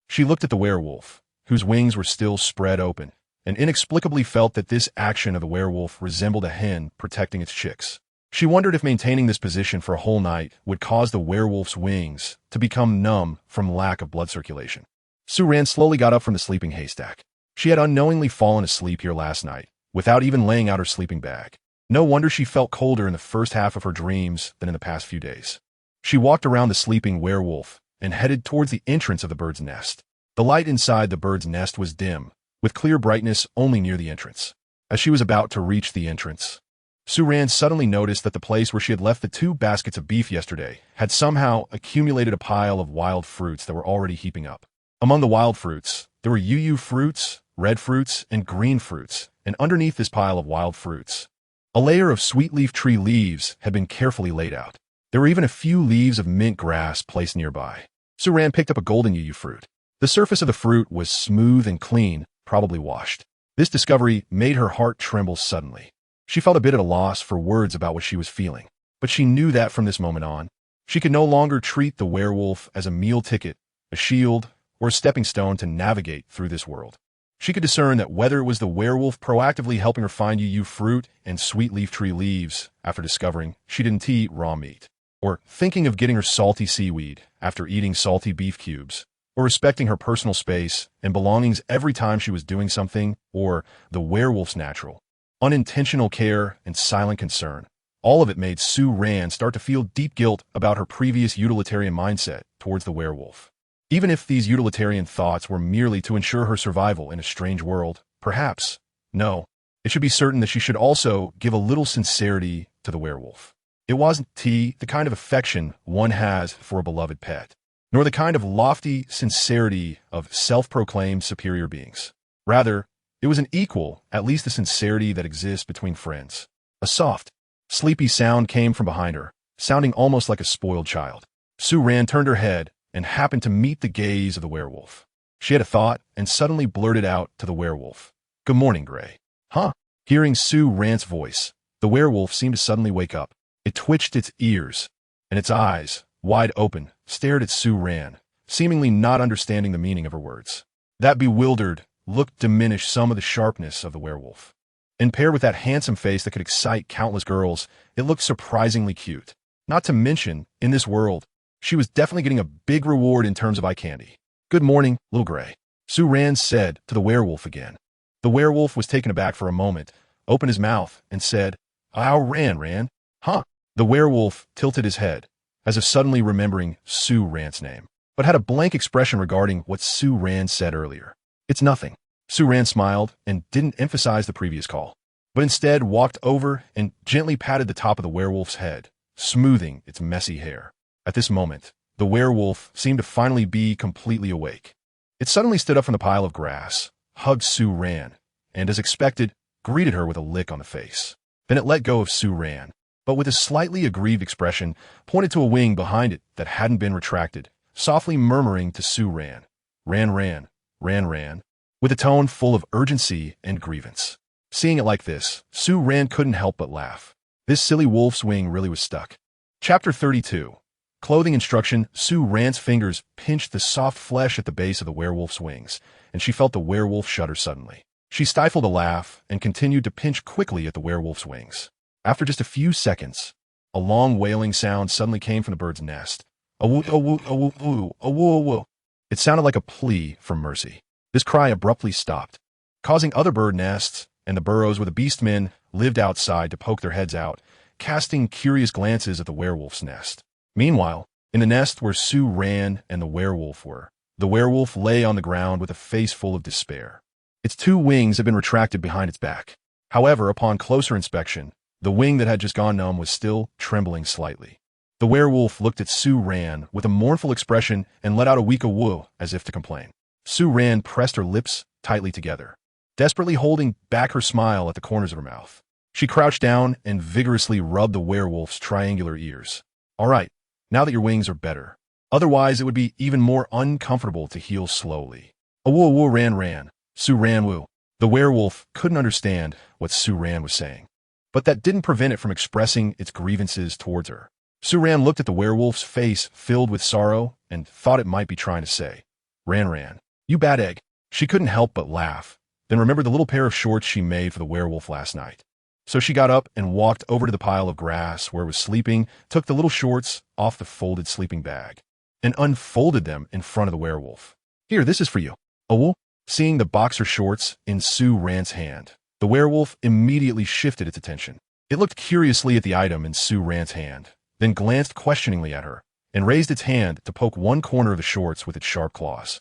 she looked at the werewolf, whose wings were still spread open, and inexplicably felt that this action of the werewolf resembled a hen protecting its chicks. She wondered if maintaining this position for a whole night would cause the werewolf's wings to become numb from lack of blood circulation. Sue Ran slowly got up from the sleeping haystack. She had unknowingly fallen asleep here last night, without even laying out her sleeping bag. No wonder she felt colder in the first half of her dreams than in the past few days. She walked around the sleeping werewolf and headed towards the entrance of the bird's nest. The light inside the bird's nest was dim, with clear brightness only near the entrance. As she was about to reach the entrance, Sue Ran suddenly noticed that the place where she had left the 2 baskets of beef yesterday had somehow accumulated a pile of wild fruits that were already heaping up. Among the wild fruits, there were UU fruits, red fruits, and green fruits, and underneath this pile of wild fruits, a layer of sweet leaf tree leaves had been carefully laid out. There were even a few leaves of mint grass placed nearby. Sue Ran picked up a golden UU fruit. The surface of the fruit was smooth and clean, probably washed. This discovery made her heart tremble suddenly. She felt a bit at a loss for words about what she was feeling, but she knew that from this moment on, she could no longer treat the werewolf as a meal ticket, a shield, or a stepping stone to navigate through this world. She could discern that whether it was the werewolf proactively helping her find UU fruit and sweet leaf tree leaves after discovering she didn't eat raw meat, or thinking of getting her salty seaweed after eating salty beef cubes, or respecting her personal space and belongings every time she was doing something, or the werewolf's natural, unintentional care and silent concern. All of it made Sue Ran start to feel deep guilt about her previous utilitarian mindset towards the werewolf. Even if these utilitarian thoughts were merely to ensure her survival in a strange world, perhaps, no, it should be certain that she should also give a little sincerity to the werewolf. It wasn't the kind of affection one has for a beloved pet, nor the kind of lofty sincerity of self-proclaimed superior beings. Rather, it was an equal, at least the sincerity that exists between friends. A soft, sleepy sound came from behind her, sounding almost like a spoiled child. Sue Ran turned her head and happened to meet the gaze of the werewolf. She had a thought and suddenly blurted out to the werewolf, "Good morning, Gray." Huh? Hearing Sue Ran's voice, the werewolf seemed to suddenly wake up. It twitched its ears, and its eyes, wide open, stared at Sue Ran, seemingly not understanding the meaning of her words. That bewildered look diminished some of the sharpness of the werewolf. And paired with that handsome face that could excite countless girls, it looked surprisingly cute. Not to mention, in this world, she was definitely getting a big reward in terms of eye candy. "Good morning, little Gray," Sue Ran said to the werewolf again. The werewolf was taken aback for a moment, opened his mouth, and said, "Oh, Ran. Huh?" The werewolf tilted his head, as if suddenly remembering Sue Ran's name, but had a blank expression regarding what Sue Ran said earlier. "It's nothing." Sue Ran smiled and didn't emphasize the previous call, but instead walked over and gently patted the top of the werewolf's head, smoothing its messy hair. At this moment, the werewolf seemed to finally be completely awake. It suddenly stood up from the pile of grass, hugged Sue Ran, and, as expected, greeted her with a lick on the face. Then it let go of Sue Ran, but with a slightly aggrieved expression, pointed to a wing behind it that hadn't been retracted, softly murmuring to Sue Ran, Ran, with a tone full of urgency and grievance. Seeing it like this, Sue Ran couldn't help but laugh. This silly wolf's wing really was stuck. Chapter 32. Clothing instruction. Sue Ran's fingers pinched the soft flesh at the base of the werewolf's wings, and she felt the werewolf shudder suddenly. She stifled a laugh and continued to pinch quickly at the werewolf's wings. After just a few seconds, a long wailing sound suddenly came from the bird's nest. A-woo, a-woo, a-woo, a-woo, a-woo, a-woo. It sounded like a plea for mercy. This cry abruptly stopped, causing other bird nests and the burrows where the beastmen lived outside to poke their heads out, casting curious glances at the werewolf's nest. Meanwhile, in the nest where Sue Ran and the werewolf were, the werewolf lay on the ground with a face full of despair. Its 2 wings had been retracted behind its back. However, upon closer inspection, the wing that had just gone numb was still trembling slightly. The werewolf looked at Sue Ran with a mournful expression and let out a weak "woo" as if to complain. Sue Ran pressed her lips tightly together. desperately holding back her smile at the corners of her mouth. She crouched down and vigorously rubbed the werewolf's triangular ears. All right, now that your wings are better. Otherwise, it would be even more uncomfortable to heal slowly. A woo ran. Su ran woo. The werewolf couldn't understand what Su Ran was saying, but that didn't prevent it from expressing its grievances towards her. Su Ran looked at the werewolf's face filled with sorrow and thought it might be trying to say, Ran, you bad egg. She couldn't help but laugh, then remembered the little pair of shorts she made for the werewolf last night. So she got up and walked over to the pile of grass where it was sleeping, took the little shorts off the folded sleeping bag, and unfolded them in front of the werewolf. Here, this is for you. Oh, seeing the boxer shorts in Su Ran's hand, the werewolf immediately shifted its attention. It looked curiously at the item in Su Ran's hand, then glanced questioningly at her, and raised its hand to poke one corner of the shorts with its sharp claws.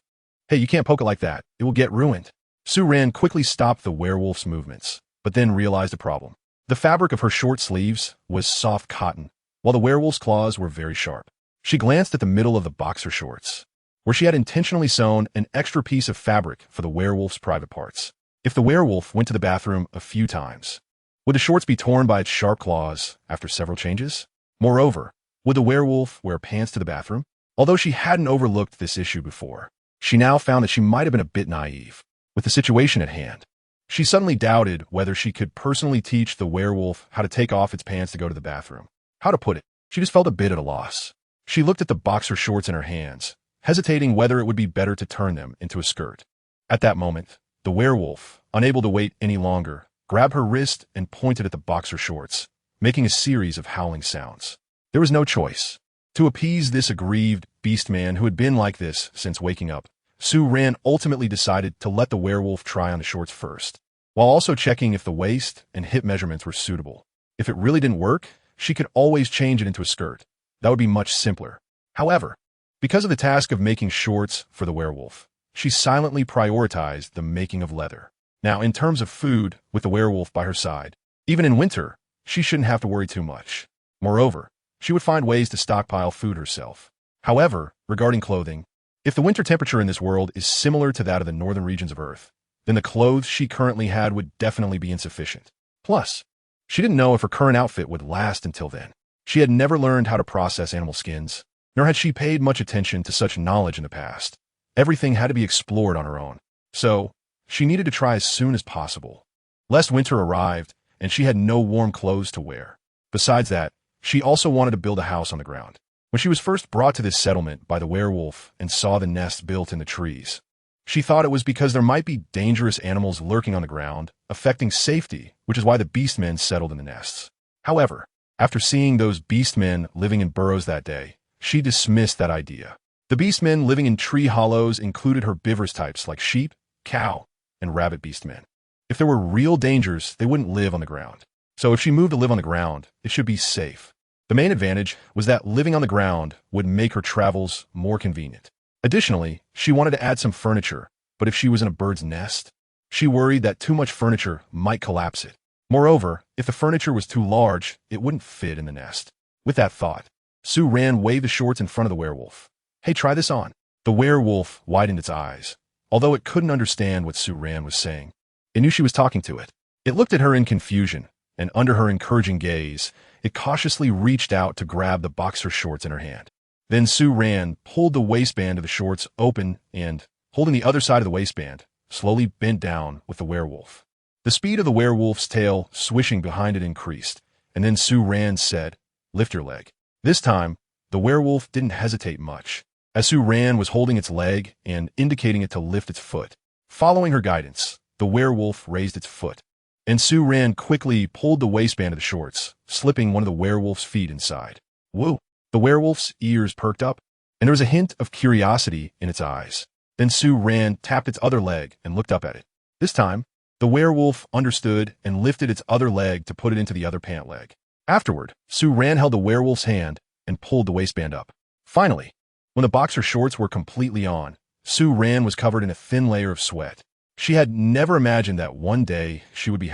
Hey, you can't poke it like that. It will get ruined. Su Ran quickly stopped the werewolf's movements, but then realized a problem. The fabric of her short sleeves was soft cotton, while the werewolf's claws were very sharp. She glanced at the middle of the boxer shorts, where she had intentionally sewn an extra piece of fabric for the werewolf's private parts. If the werewolf went to the bathroom a few times, would the shorts be torn by its sharp claws after several changes? Moreover, would the werewolf wear pants to the bathroom? Although she hadn't overlooked this issue before, she now found that she might have been a bit naive with the situation at hand. She suddenly doubted whether she could personally teach the werewolf how to take off its pants to go to the bathroom. How to put it? She just felt a bit at a loss. She looked at the boxer shorts in her hands, hesitating whether it would be better to turn them into a skirt. At that moment, the werewolf, unable to wait any longer, grabbed her wrist and pointed at the boxer shorts, making a series of howling sounds. There was no choice. To appease this aggrieved beast-man who had been like this since waking up, Su Ran ultimately decided to let the werewolf try on the shorts first, while also checking if the waist and hip measurements were suitable. If it really didn't work, she could always change it into a skirt. That would be much simpler. However, because of the task of making shorts for the werewolf, she silently prioritized the making of leather. Now, in terms of food, with the werewolf by her side, even in winter, she shouldn't have to worry too much. Moreover, she would find ways to stockpile food herself. However, regarding clothing, if the winter temperature in this world is similar to that of the northern regions of Earth, then the clothes she currently had would definitely be insufficient. Plus, she didn't know if her current outfit would last until then. She had never learned how to process animal skins, nor had she paid much attention to such knowledge in the past. Everything had to be explored on her own. So, she needed to try as soon as possible. Lest winter arrived, and she had no warm clothes to wear. Besides that, she also wanted to build a house on the ground. When she was first brought to this settlement by the werewolf and saw the nest built in the trees, she thought it was because there might be dangerous animals lurking on the ground, affecting safety, which is why the beastmen settled in the nests. However, after seeing those beastmen living in burrows that day, she dismissed that idea. The beastmen living in tree hollows included herbivorous types like sheep, cow, and rabbit beastmen. If there were real dangers, they wouldn't live on the ground. So if she moved to live on the ground, it should be safe. The main advantage was that living on the ground would make her travels more convenient. Additionally, she wanted to add some furniture, but if she was in a bird's nest, she worried that too much furniture might collapse it. Moreover, if the furniture was too large, it wouldn't fit in the nest. With that thought, Su Ran waved the shorts in front of the werewolf. Hey, try this on. The werewolf widened its eyes, although it couldn't understand what Su Ran was saying. It knew she was talking to it. It looked at her in confusion, and under her encouraging gaze, it cautiously reached out to grab the boxer shorts in her hand. Then Su Ran pulled the waistband of the shorts open and, holding the other side of the waistband, slowly bent down with the werewolf. The speed of the werewolf's tail swishing behind it increased, and then Su Ran said, "Lift your leg." This time, the werewolf didn't hesitate much, as Su Ran was holding its leg and indicating it to lift its foot. Following her guidance, the werewolf raised its foot, and Su Ran quickly pulled the waistband of the shorts, slipping one of the werewolf's feet inside. Woo! The werewolf's ears perked up, and there was a hint of curiosity in its eyes. Then Su Ran tapped its other leg and looked up at it. This time, the werewolf understood and lifted its other leg to put it into the other pant leg. Afterward, Su Ran held the werewolf's hand and pulled the waistband up. Finally, when the boxer shorts were completely on, Su Ran was covered in a thin layer of sweat. She had never imagined that one day she would be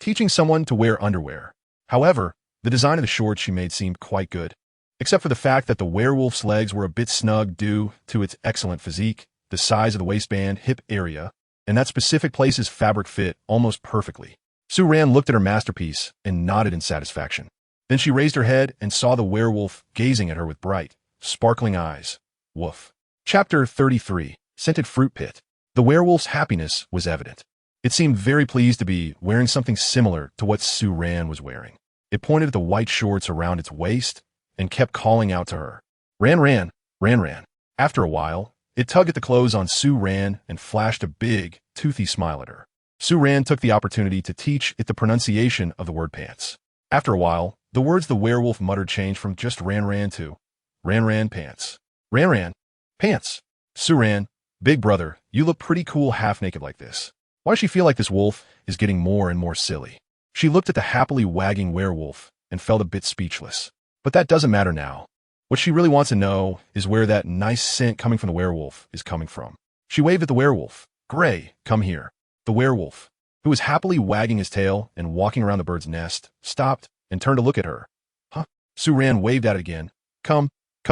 teaching someone to wear underwear. However, the design of the shorts she made seemed quite good, except for the fact that the werewolf's legs were a bit snug due to its excellent physique, the size of the waistband, hip area, and that specific place's fabric fit almost perfectly. Sue Ran looked at her masterpiece and nodded in satisfaction. Then she raised her head and saw the werewolf gazing at her with bright, sparkling eyes. Woof. Chapter 33. Scented Fruit Pit. The werewolf's happiness was evident. It seemed very pleased to be wearing something similar to what Sue Ran was wearing. It pointed at the white shorts around its waist and kept calling out to her. Ran, Ran, Ran, Ran. After a while, it tugged at the clothes on Sue Ran and flashed a big, toothy smile at her. Sue Ran took the opportunity to teach it the pronunciation of the word pants. After a while, the words the werewolf muttered changed from just Ran Ran to Ran Ran pants. Ran Ran, pants. Sue Ran, big brother, you look pretty cool half naked like this. Why does she feel like this wolf is getting more and more silly? She looked at the happily wagging werewolf and felt a bit speechless. But that doesn't matter now. What she really wants to know is where that nice scent coming from the werewolf is coming from. She waved at the werewolf. Gray, come here. The werewolf, who was happily wagging his tail and walking around the bird's nest, stopped and turned to look at her. Huh? Sue Ran waved at it again. Come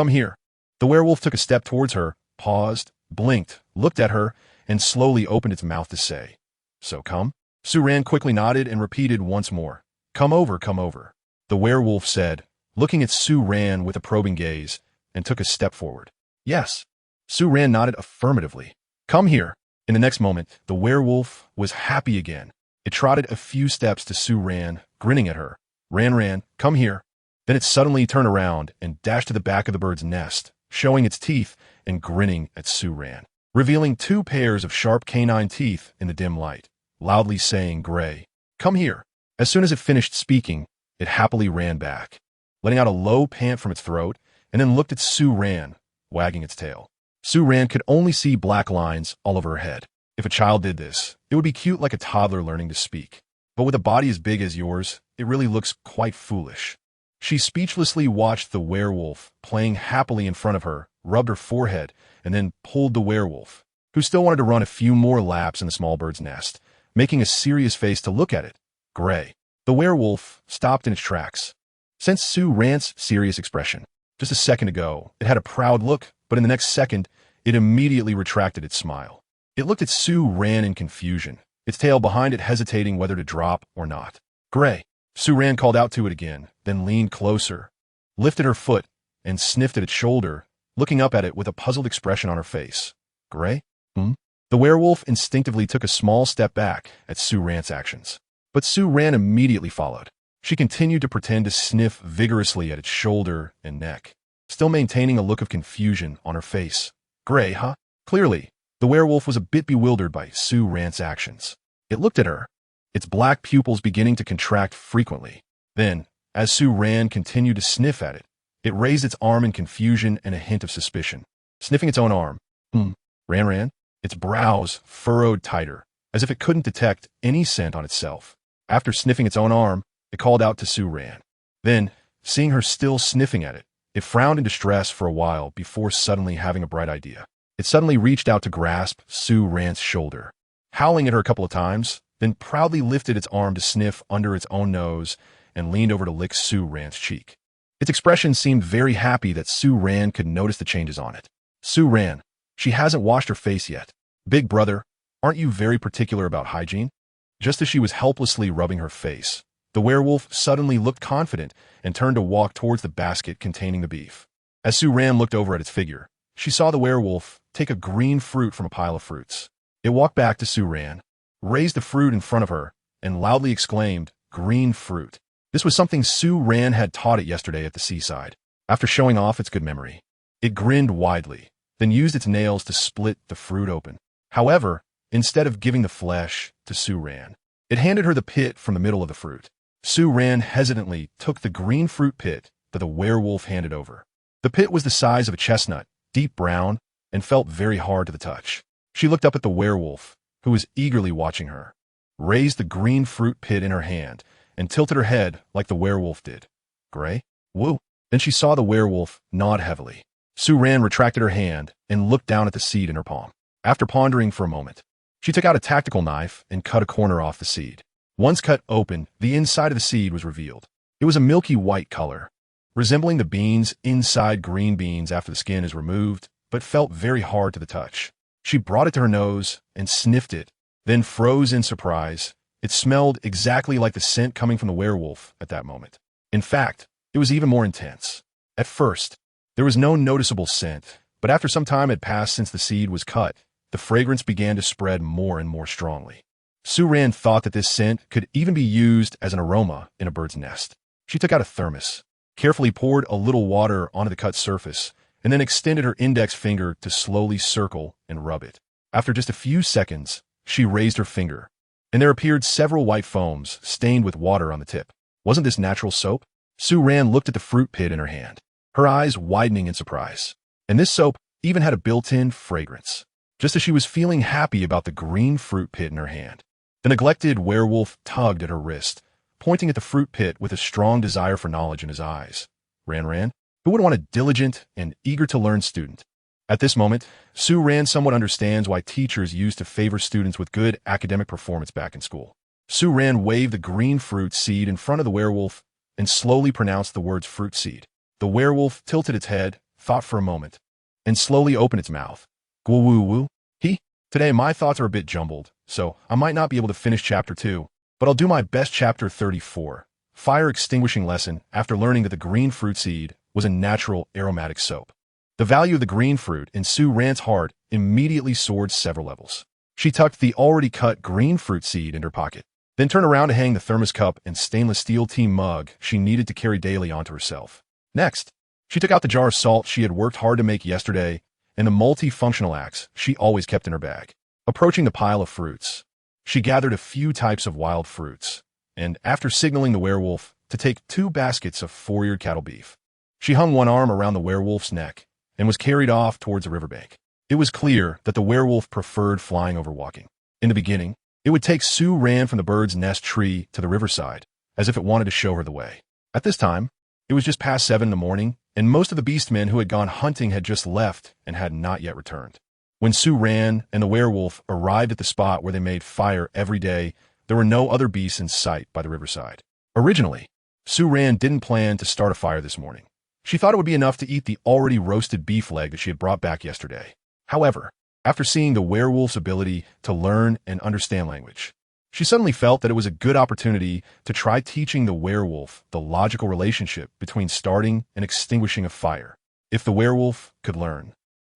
here. The werewolf took a step towards her, paused, blinked, looked at her, and slowly opened its mouth to say, So come? Sue Ran quickly nodded and repeated once more. Come over, come over. The werewolf said, looking at Sue Ran with a probing gaze, and took a step forward. Yes. Sue Ran nodded affirmatively. Come here. In the next moment, the werewolf was happy again. It trotted a few steps to Sue Ran, grinning at her. Ran Ran, come here. Then it suddenly turned around and dashed to the back of the bird's nest, showing its teeth and grinning at Sue Ran, revealing 2 pairs of sharp canine teeth in the dim light, loudly saying, Gray, come here. As soon as it finished speaking, it happily ran back, letting out a low pant from its throat, and then looked at Sue Ran, wagging its tail. Sue Ran could only see black lines all over her head. If a child did this, it would be cute like a toddler learning to speak. But with a body as big as yours, it really looks quite foolish. She speechlessly watched the werewolf playing happily in front of her, rubbed her forehead, and then pulled the werewolf, who still wanted to run a few more laps in the small bird's nest, making a serious face to look at it. Gray. The werewolf stopped in its tracks. Since Sue Ran's serious expression, just a second ago, it had a proud look, but in the next second, it immediately retracted its smile. It looked at Sue Ran in confusion, its tail behind it hesitating whether to drop or not. Gray. Sue Ran called out to it again, then leaned closer, lifted her foot, and sniffed at its shoulder, looking up at it with a puzzled expression on her face. Gray? The werewolf instinctively took a small step back at Sue Ran's actions. But Sue Ran immediately followed. She continued to pretend to sniff vigorously at its shoulder and neck, still maintaining a look of confusion on her face. Gray, huh? Clearly, the werewolf was a bit bewildered by Sue Ran's actions. It looked at her, its black pupils beginning to contract frequently. Then, as Sue Ran continued to sniff at it, it raised its arm in confusion and a hint of suspicion. Sniffing its own arm. Ran? Its brows furrowed tighter, as if it couldn't detect any scent on itself. After sniffing its own arm, it called out to Sue Ran. Then, seeing her still sniffing at it, it frowned in distress for a while before suddenly having a bright idea. It suddenly reached out to grasp Sue Ran's shoulder, howling at her a couple of times, then proudly lifted its arm to sniff under its own nose and leaned over to lick Sue Ran's cheek. Its expression seemed very happy that Sue Ran could notice the changes on it. Sue Ran, she hasn't washed her face yet. Big brother, aren't you very particular about hygiene? Just as she was helplessly rubbing her face, the werewolf suddenly looked confident and turned to walk towards the basket containing the beef. As Sue Ran looked over at its figure, she saw the werewolf take a green fruit from a pile of fruits. It walked back to Sue Ran, raised the fruit in front of her, and loudly exclaimed, Green fruit. This was something Sue Ran had taught it yesterday at the seaside. After showing off its good memory, it grinned widely, then used its nails to split the fruit open. However, instead of giving the flesh to Sue Ran, it handed her the pit from the middle of the fruit. Sue Ran hesitantly took the green fruit pit that the werewolf handed over. The pit was the size of a chestnut, deep brown, and felt very hard to the touch. She looked up at the werewolf, who was eagerly watching her, raised the green fruit pit in her hand, and tilted her head like the werewolf did. Gray? Woo. Then she saw the werewolf nod heavily. Sue Ran retracted her hand and looked down at the seed in her palm. After pondering for a moment, she took out a tactical knife and cut a corner off the seed. Once cut open, the inside of the seed was revealed. It was a milky white color, resembling the beans inside green beans after the skin is removed, but felt very hard to the touch. She brought it to her nose and sniffed it then froze in surprise. It smelled exactly like the scent coming from the werewolf at that moment. In fact, it was even more intense. At first, there was no noticeable scent, but after some time had passed since the seed was cut, the fragrance began to spread more and more strongly. Su-Ran thought that this scent could even be used as an aroma in a bird's nest. She took out a thermos, carefully poured a little water onto the cut surface, and then extended her index finger to slowly circle and rub it. After just a few seconds, she raised her finger, and there appeared several white foams stained with water on the tip. Wasn't this natural soap? Su-Ran looked at the fruit pit in her hand, her eyes widening in surprise. And this soap even had a built-in fragrance. Just as she was feeling happy about the green fruit pit in her hand, the neglected werewolf tugged at her wrist, pointing at the fruit pit with a strong desire for knowledge in his eyes. Ran, who would want a diligent and eager-to-learn student? At this moment, Su-Ran somewhat understands why teachers used to favor students with good academic performance back in school. Su-Ran waved the green fruit seed in front of the werewolf and slowly pronounced the words fruit seed. The werewolf tilted its head, thought for a moment, and slowly opened its mouth. Gwoo-woo-woo. Today my thoughts are a bit jumbled, so I might not be able to finish chapter 2, but I'll do my best. Chapter 34. Fire extinguishing lesson after learning that the green fruit seed was a natural aromatic soap. The value of the green fruit in Su-Ran's heart immediately soared several levels. She tucked the already cut green fruit seed in her pocket, then turned around to hang the thermos cup and stainless steel tea mug she needed to carry daily onto herself. Next, she took out the jar of salt she had worked hard to make yesterday and the multi-functional axe she always kept in her bag. Approaching the pile of fruits, she gathered a few types of wild fruits, and after signaling the werewolf to take 2 baskets of 4-eared cattle beef, she hung one arm around the werewolf's neck and was carried off towards the riverbank. It was clear that the werewolf preferred flying over walking. In the beginning, it would take Su-Ran from the bird's nest tree to the riverside, as if it wanted to show her the way. At this time, it was just past 7 in the morning, and most of the beastmen who had gone hunting had just left and had not yet returned. When Su-Ran and the werewolf arrived at the spot where they made fire every day, there were no other beasts in sight by the riverside. Originally, Su-Ran didn't plan to start a fire this morning. She thought it would be enough to eat the already roasted beef leg that she had brought back yesterday. However, after seeing the werewolf's ability to learn and understand language, she suddenly felt that it was a good opportunity to try teaching the werewolf the logical relationship between starting and extinguishing a fire. If the werewolf could learn,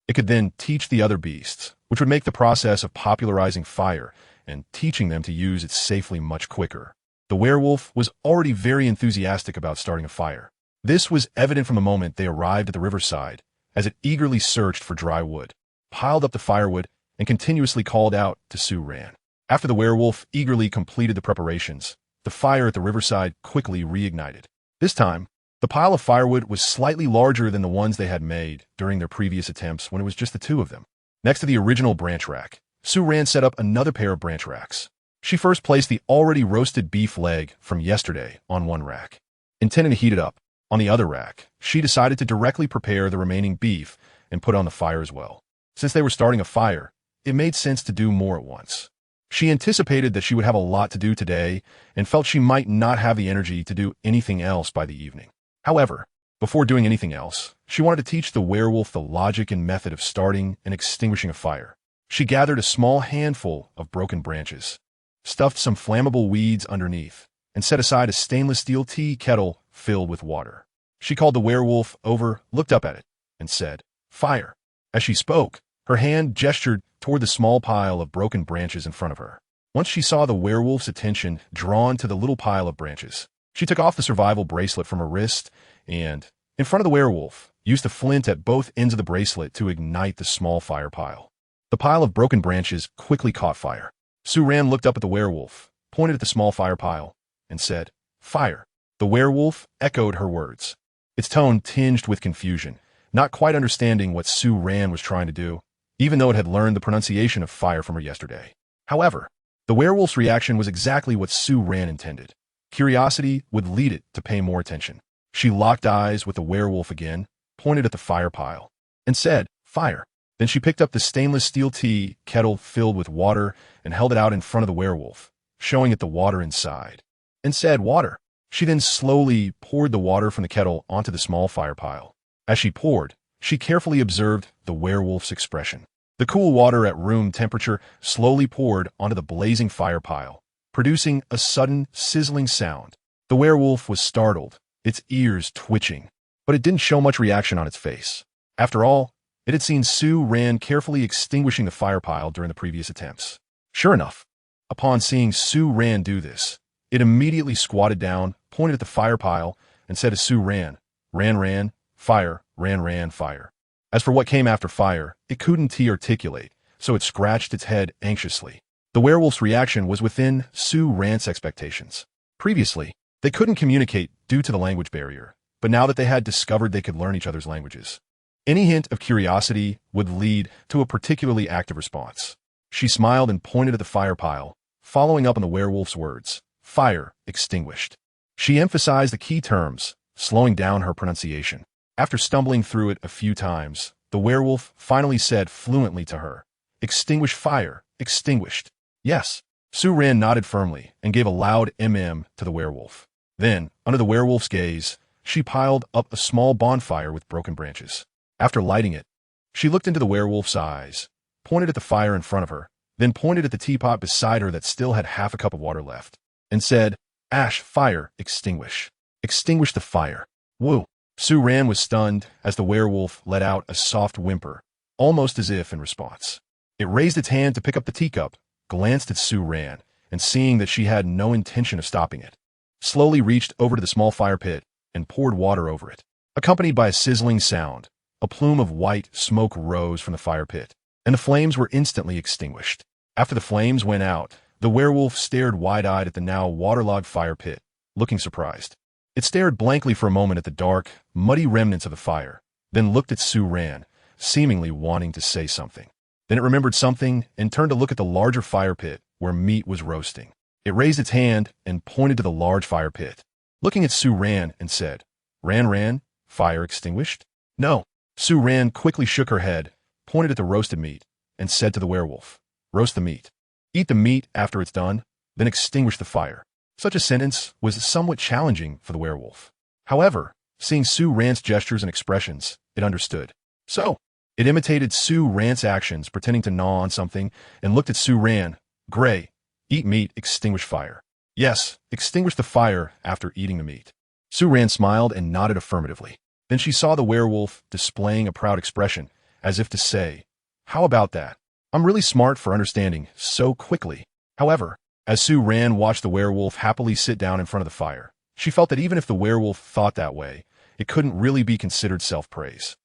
it could then teach the other beasts, which would make the process of popularizing fire and teaching them to use it safely much quicker. The werewolf was already very enthusiastic about starting a fire. This was evident from the moment they arrived at the riverside, as it eagerly searched for dry wood, piled up the firewood, and continuously called out to Su-Ran. After the werewolf eagerly completed the preparations, the fire at the riverside quickly reignited. This time, the pile of firewood was slightly larger than the ones they had made during their previous attempts when it was just the 2 of them. Next to the original branch rack, Su-Ran set up another pair of branch racks. She first placed the already roasted beef leg from yesterday on one rack. Intending to heat it up, on the other rack, she decided to directly prepare the remaining beef and put on the fire as well. Since they were starting a fire, it made sense to do more at once. She anticipated that she would have a lot to do today and felt she might not have the energy to do anything else by the evening. However, before doing anything else, she wanted to teach the werewolf the logic and method of starting and extinguishing a fire. She gathered a small handful of broken branches, stuffed some flammable weeds underneath, and set aside a stainless steel tea kettle filled with water. She called the werewolf over, looked up at it, and said, "Fire." As she spoke, her hand gestured toward the small pile of broken branches in front of her. Once she saw the werewolf's attention drawn to the little pile of branches, she took off the survival bracelet from her wrist and, in front of the werewolf, used the flint at both ends of the bracelet to ignite the small fire pile. The pile of broken branches quickly caught fire. Su-Ran looked up at the werewolf, pointed at the small fire pile, and said, "Fire." The werewolf echoed her words, its tone tinged with confusion, not quite understanding what Su-Ran was trying to do, even though it had learned the pronunciation of fire from her yesterday. However, the werewolf's reaction was exactly what Su-Ran intended. Curiosity would lead it to pay more attention. She locked eyes with the werewolf again, pointed at the fire pile, and said, "Fire." Then she picked up the stainless steel tea kettle filled with water and held it out in front of the werewolf, showing it the water inside, and said, "Water." She then slowly poured the water from the kettle onto the small fire pile. As she poured, she carefully observed the werewolf's expression. The cool water at room temperature slowly poured onto the blazing fire pile, producing a sudden, sizzling sound. The werewolf was startled, its ears twitching, but it didn't show much reaction on its face. After all, it had seen Sue Ran carefully extinguishing the fire pile during the previous attempts. Sure enough, upon seeing Sue Ran do this, it immediately squatted down, pointed at the fire pile, and said to Sue Ran, Ran, fire, Ran, fire. As for what came after fire, it couldn't articulate, so it scratched its head anxiously. The werewolf's reaction was within Sue Ran's expectations. Previously, they couldn't communicate due to the language barrier, but now that they had discovered they could learn each other's languages, any hint of curiosity would lead to a particularly active response. She smiled and pointed at the fire pile, following up on the werewolf's words, fire, extinguished. She emphasized the key terms, slowing down her pronunciation. After stumbling through it a few times, the werewolf finally said fluently to her, extinguish fire, extinguished. Yes. Sue Ran nodded firmly and gave a loud mm to the werewolf. Then, under the werewolf's gaze, she piled up a small bonfire with broken branches. After lighting it, she looked into the werewolf's eyes, pointed at the fire in front of her, then pointed at the teapot beside her that still had half a cup of water left, and said, ash, fire, extinguish. Extinguish the fire. Woo. Sue Ran was stunned as the werewolf let out a soft whimper, almost as if in response. It raised its hand to pick up the teacup, glanced at Sue Ran, and seeing that she had no intention of stopping it, slowly reached over to the small fire pit and poured water over it. Accompanied by a sizzling sound, a plume of white smoke rose from the fire pit, and the flames were instantly extinguished. After the flames went out, the werewolf stared wide-eyed at the now waterlogged fire pit, looking surprised. It stared blankly for a moment at the dark, muddy remnants of the fire, then looked at Sue Ran, seemingly wanting to say something. Then it remembered something and turned to look at the larger fire pit where meat was roasting. It raised its hand and pointed to the large fire pit, looking at Sue Ran and said, Ran, fire extinguished? No. Sue Ran quickly shook her head, pointed at the roasted meat, and said to the werewolf, roast the meat. Eat the meat after it's done, then extinguish the fire. Such a sentence was somewhat challenging for the werewolf. However, seeing Sue Ran's gestures and expressions, it understood. So, it imitated Sue Ran's actions, pretending to gnaw on something, and looked at Sue Ran. Gray, eat meat, extinguish fire. Yes, extinguish the fire after eating the meat. Sue Ran smiled and nodded affirmatively. Then she saw the werewolf displaying a proud expression, as if to say, how about that? I'm really smart for understanding so quickly. However, as Sue Ran watched the werewolf happily sit down in front of the fire, she felt that even if the werewolf thought that way, it couldn't really be considered self-praise.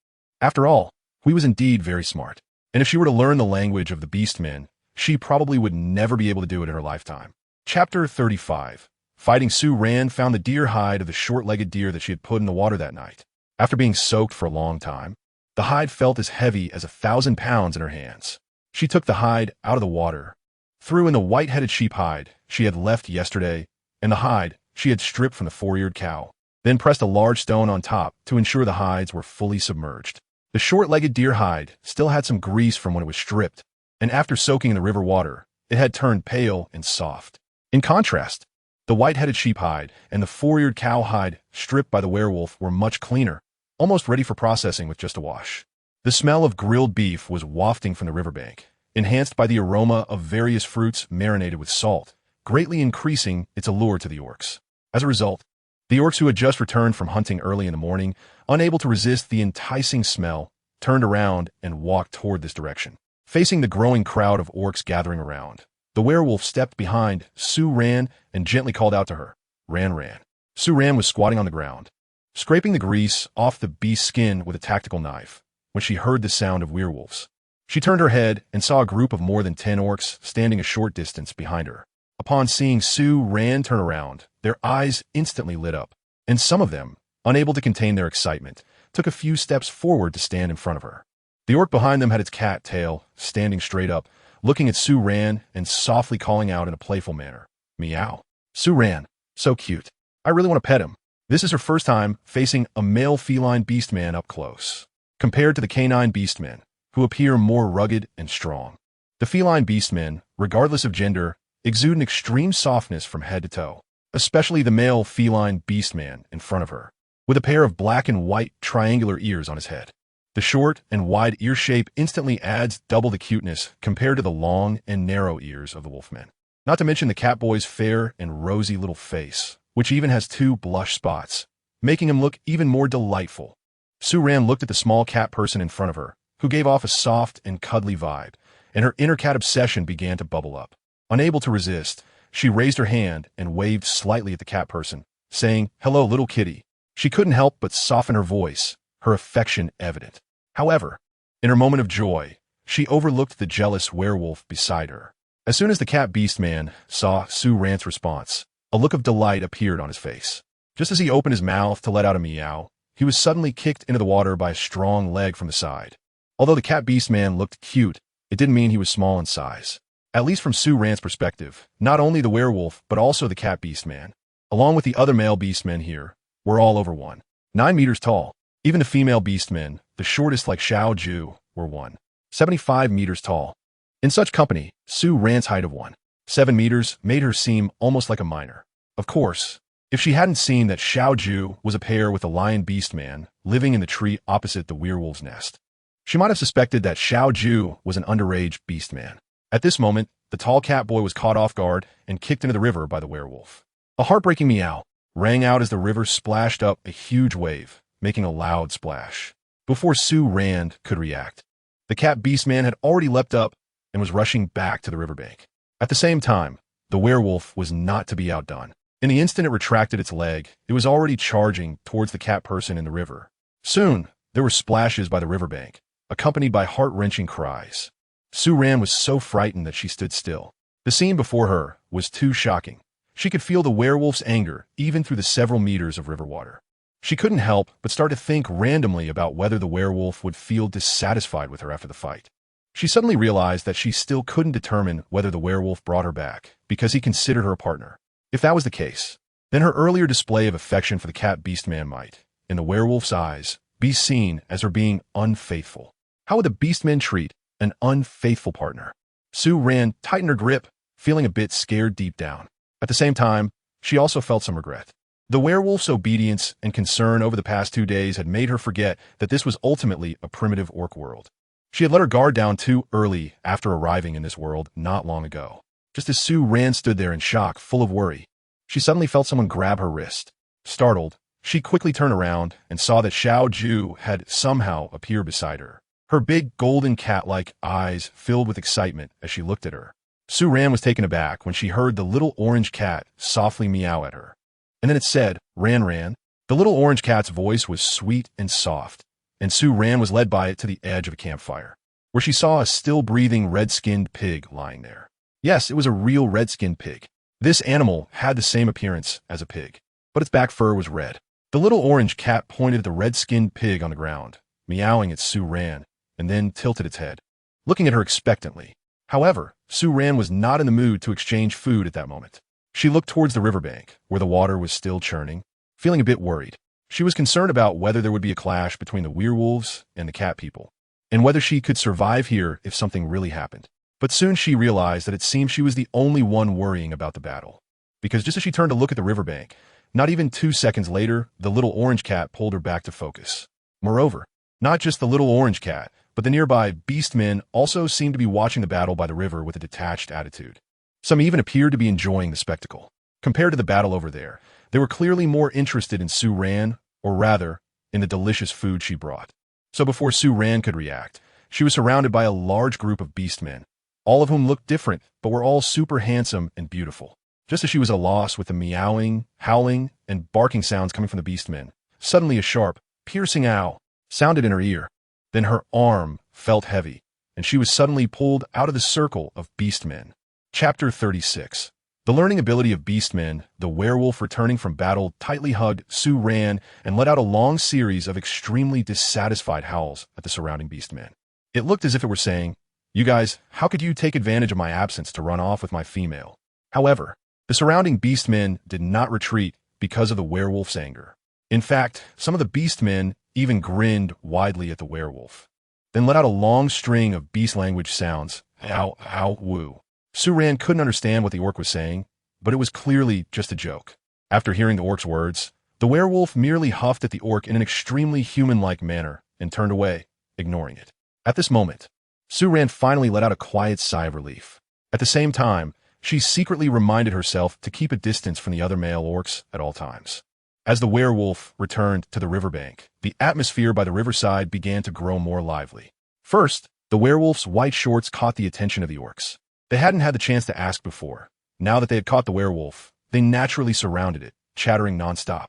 After all, he was indeed very smart, and if she were to learn the language of the beastmen, she probably would never be able to do it in her lifetime. Chapter 35. Fighting Sue Ran found the deer hide of the short-legged deer that she had put in the water that night. After being soaked for a long time, the hide felt as heavy as 1,000 pounds in her hands. She took the hide out of the water, threw in the white-headed sheep hide she had left yesterday, and the hide she had stripped from the four-eared cow, then pressed a large stone on top to ensure the hides were fully submerged. The short-legged deer hide still had some grease from when it was stripped, and after soaking in the river water, it had turned pale and soft. In contrast, the white-headed sheep hide and the four-eared cow hide stripped by the werewolf were much cleaner, almost ready for processing with just a wash. The smell of grilled beef was wafting from the riverbank, enhanced by the aroma of various fruits marinated with salt, greatly increasing its allure to the orcs. As a result, the orcs who had just returned from hunting early in the morning, unable to resist the enticing smell, turned around and walked toward this direction. Facing the growing crowd of orcs gathering around, the werewolf stepped behind Sue Ran and gently called out to her, Ran. Sue Ran was squatting on the ground, scraping the grease off the beast's skin with a tactical knife, when she heard the sound of werewolves. She turned her head and saw a group of more than 10 orcs standing a short distance behind her. Upon seeing Sue Ran turn around, their eyes instantly lit up, and some of them, unable to contain their excitement, took a few steps forward to stand in front of her. The orc behind them had its cat tail, standing straight up, looking at Sue Ran and softly calling out in a playful manner, Meow. Sue Ran, so cute. I really want to pet him. This is her first time facing a male feline beastman up close, compared to the canine beastmen, who appear more rugged and strong. The feline beastmen, regardless of gender, exude an extreme softness from head to toe, especially the male feline beastman in front of her, with a pair of black and white triangular ears on his head. The short and wide ear shape instantly adds double the cuteness compared to the long and narrow ears of the wolfman. Not to mention the catboy's fair and rosy little face, which even has 2 blush spots, making him look even more delightful. Su-Ran looked at the small cat person in front of her, who gave off a soft and cuddly vibe, and her inner cat obsession began to bubble up. Unable to resist, she raised her hand and waved slightly at the cat person, saying, "Hello, little kitty." She couldn't help but soften her voice, her affection evident. However, in her moment of joy, she overlooked the jealous werewolf beside her. As soon as the cat beast man saw Su-Ran's response, a look of delight appeared on his face. Just as he opened his mouth to let out a meow, he was suddenly kicked into the water by a strong leg from the side. Although the cat beast man looked cute, it didn't mean he was small in size. At least from Su-Ran's perspective, not only the werewolf, but also the cat beast man, along with the other male beast men here, were all over 1.9 meters tall. Even the female beast men, the shortest like Xiao-Ju, were 1.75 meters tall. In such company, Su-Ran's height of 1.7 meters made her seem almost like a minor. Of course, if she hadn't seen that Xiao-Ju was a pair with a lion beast man living in the tree opposite the werewolf's nest, she might have suspected that Xiao-Ju was an underage beast man. At this moment, the tall cat boy was caught off guard and kicked into the river by the werewolf. A heartbreaking meow rang out as the river splashed up a huge wave, making a loud splash. Before Su-Ran could react, the cat beast man had already leapt up and was rushing back to the riverbank. At the same time, the werewolf was not to be outdone. In the instant it retracted its leg, it was already charging towards the cat person in the river. Soon, there were splashes by the riverbank, accompanied by heart-wrenching cries. Su-Ran was so frightened that she stood still. The scene before her was too shocking. She could feel the werewolf's anger even through the several meters of river water. She couldn't help but start to think randomly about whether the werewolf would feel dissatisfied with her after the fight. She suddenly realized that she still couldn't determine whether the werewolf brought her back because he considered her a partner. If that was the case, then her earlier display of affection for the cat beast man might, in the werewolf's eyes, be seen as her being unfaithful. How would the beastman treat an unfaithful partner? Su-Ran tightened her grip, feeling a bit scared deep down. At the same time, she also felt some regret. The werewolf's obedience and concern over the past 2 days had made her forget that this was ultimately a primitive orc world. She had let her guard down too early after arriving in this world not long ago. Just as Su-Ran stood there in shock, full of worry, she suddenly felt someone grab her wrist. Startled, she quickly turned around and saw that Xiao-Ju had somehow appeared beside her. Her big golden cat-like eyes filled with excitement as she looked at her. Su-Ran was taken aback when she heard the little orange cat softly meow at her. And then it said, "Ran Ran." The little orange cat's voice was sweet and soft, and Su-Ran was led by it to the edge of a campfire, where she saw a still-breathing red-skinned pig lying there. Yes, it was a real red-skinned pig. This animal had the same appearance as a pig, but its back fur was red. The little orange cat pointed at the red-skinned pig on the ground, meowing at Su-Ran, and then tilted its head, looking at her expectantly. However, Su-Ran was not in the mood to exchange food at that moment. She looked towards the riverbank, where the water was still churning, feeling a bit worried. She was concerned about whether there would be a clash between the werewolves and the cat people, and whether she could survive here if something really happened. But soon she realized that it seemed she was the only one worrying about the battle, because just as she turned to look at the riverbank, not even 2 seconds later, the little orange cat pulled her back to focus. Moreover, not just the little orange cat, but the nearby beastmen also seemed to be watching the battle by the river with a detached attitude. Some even appeared to be enjoying the spectacle. Compared to the battle over there, they were clearly more interested in Su-Ran, or rather, in the delicious food she brought. So before Su-Ran could react, she was surrounded by a large group of beastmen, all of whom looked different, but were all super handsome and beautiful. Just as she was at a loss with the meowing, howling, and barking sounds coming from the beastmen, suddenly a sharp, piercing owl sounded in her ear. Then her arm felt heavy, and she was suddenly pulled out of the circle of beastmen. Chapter 36. The learning ability of beastmen, the werewolf returning from battle tightly hugged Su-Ran and let out a long series of extremely dissatisfied howls at the surrounding beastmen. It looked as if it were saying, "You guys, how could you take advantage of my absence to run off with my female?" However, the surrounding beastmen did not retreat because of the werewolf's anger. In fact, some of the beastmen even grinned widely at the werewolf, then let out a long string of beast language sounds, ow, ow, woo. Su-Ran couldn't understand what the orc was saying, but it was clearly just a joke. After hearing the orc's words, the werewolf merely huffed at the orc in an extremely human-like manner and turned away, ignoring it. At this moment, Su-ran finally let out a quiet sigh of relief. At the same time, she secretly reminded herself to keep a distance from the other male orcs at all times. As the werewolf returned to the riverbank, the atmosphere by the riverside began to grow more lively. First, the werewolf's white shorts caught the attention of the orcs. They hadn't had the chance to ask before. Now that they had caught the werewolf, they naturally surrounded it, chattering nonstop.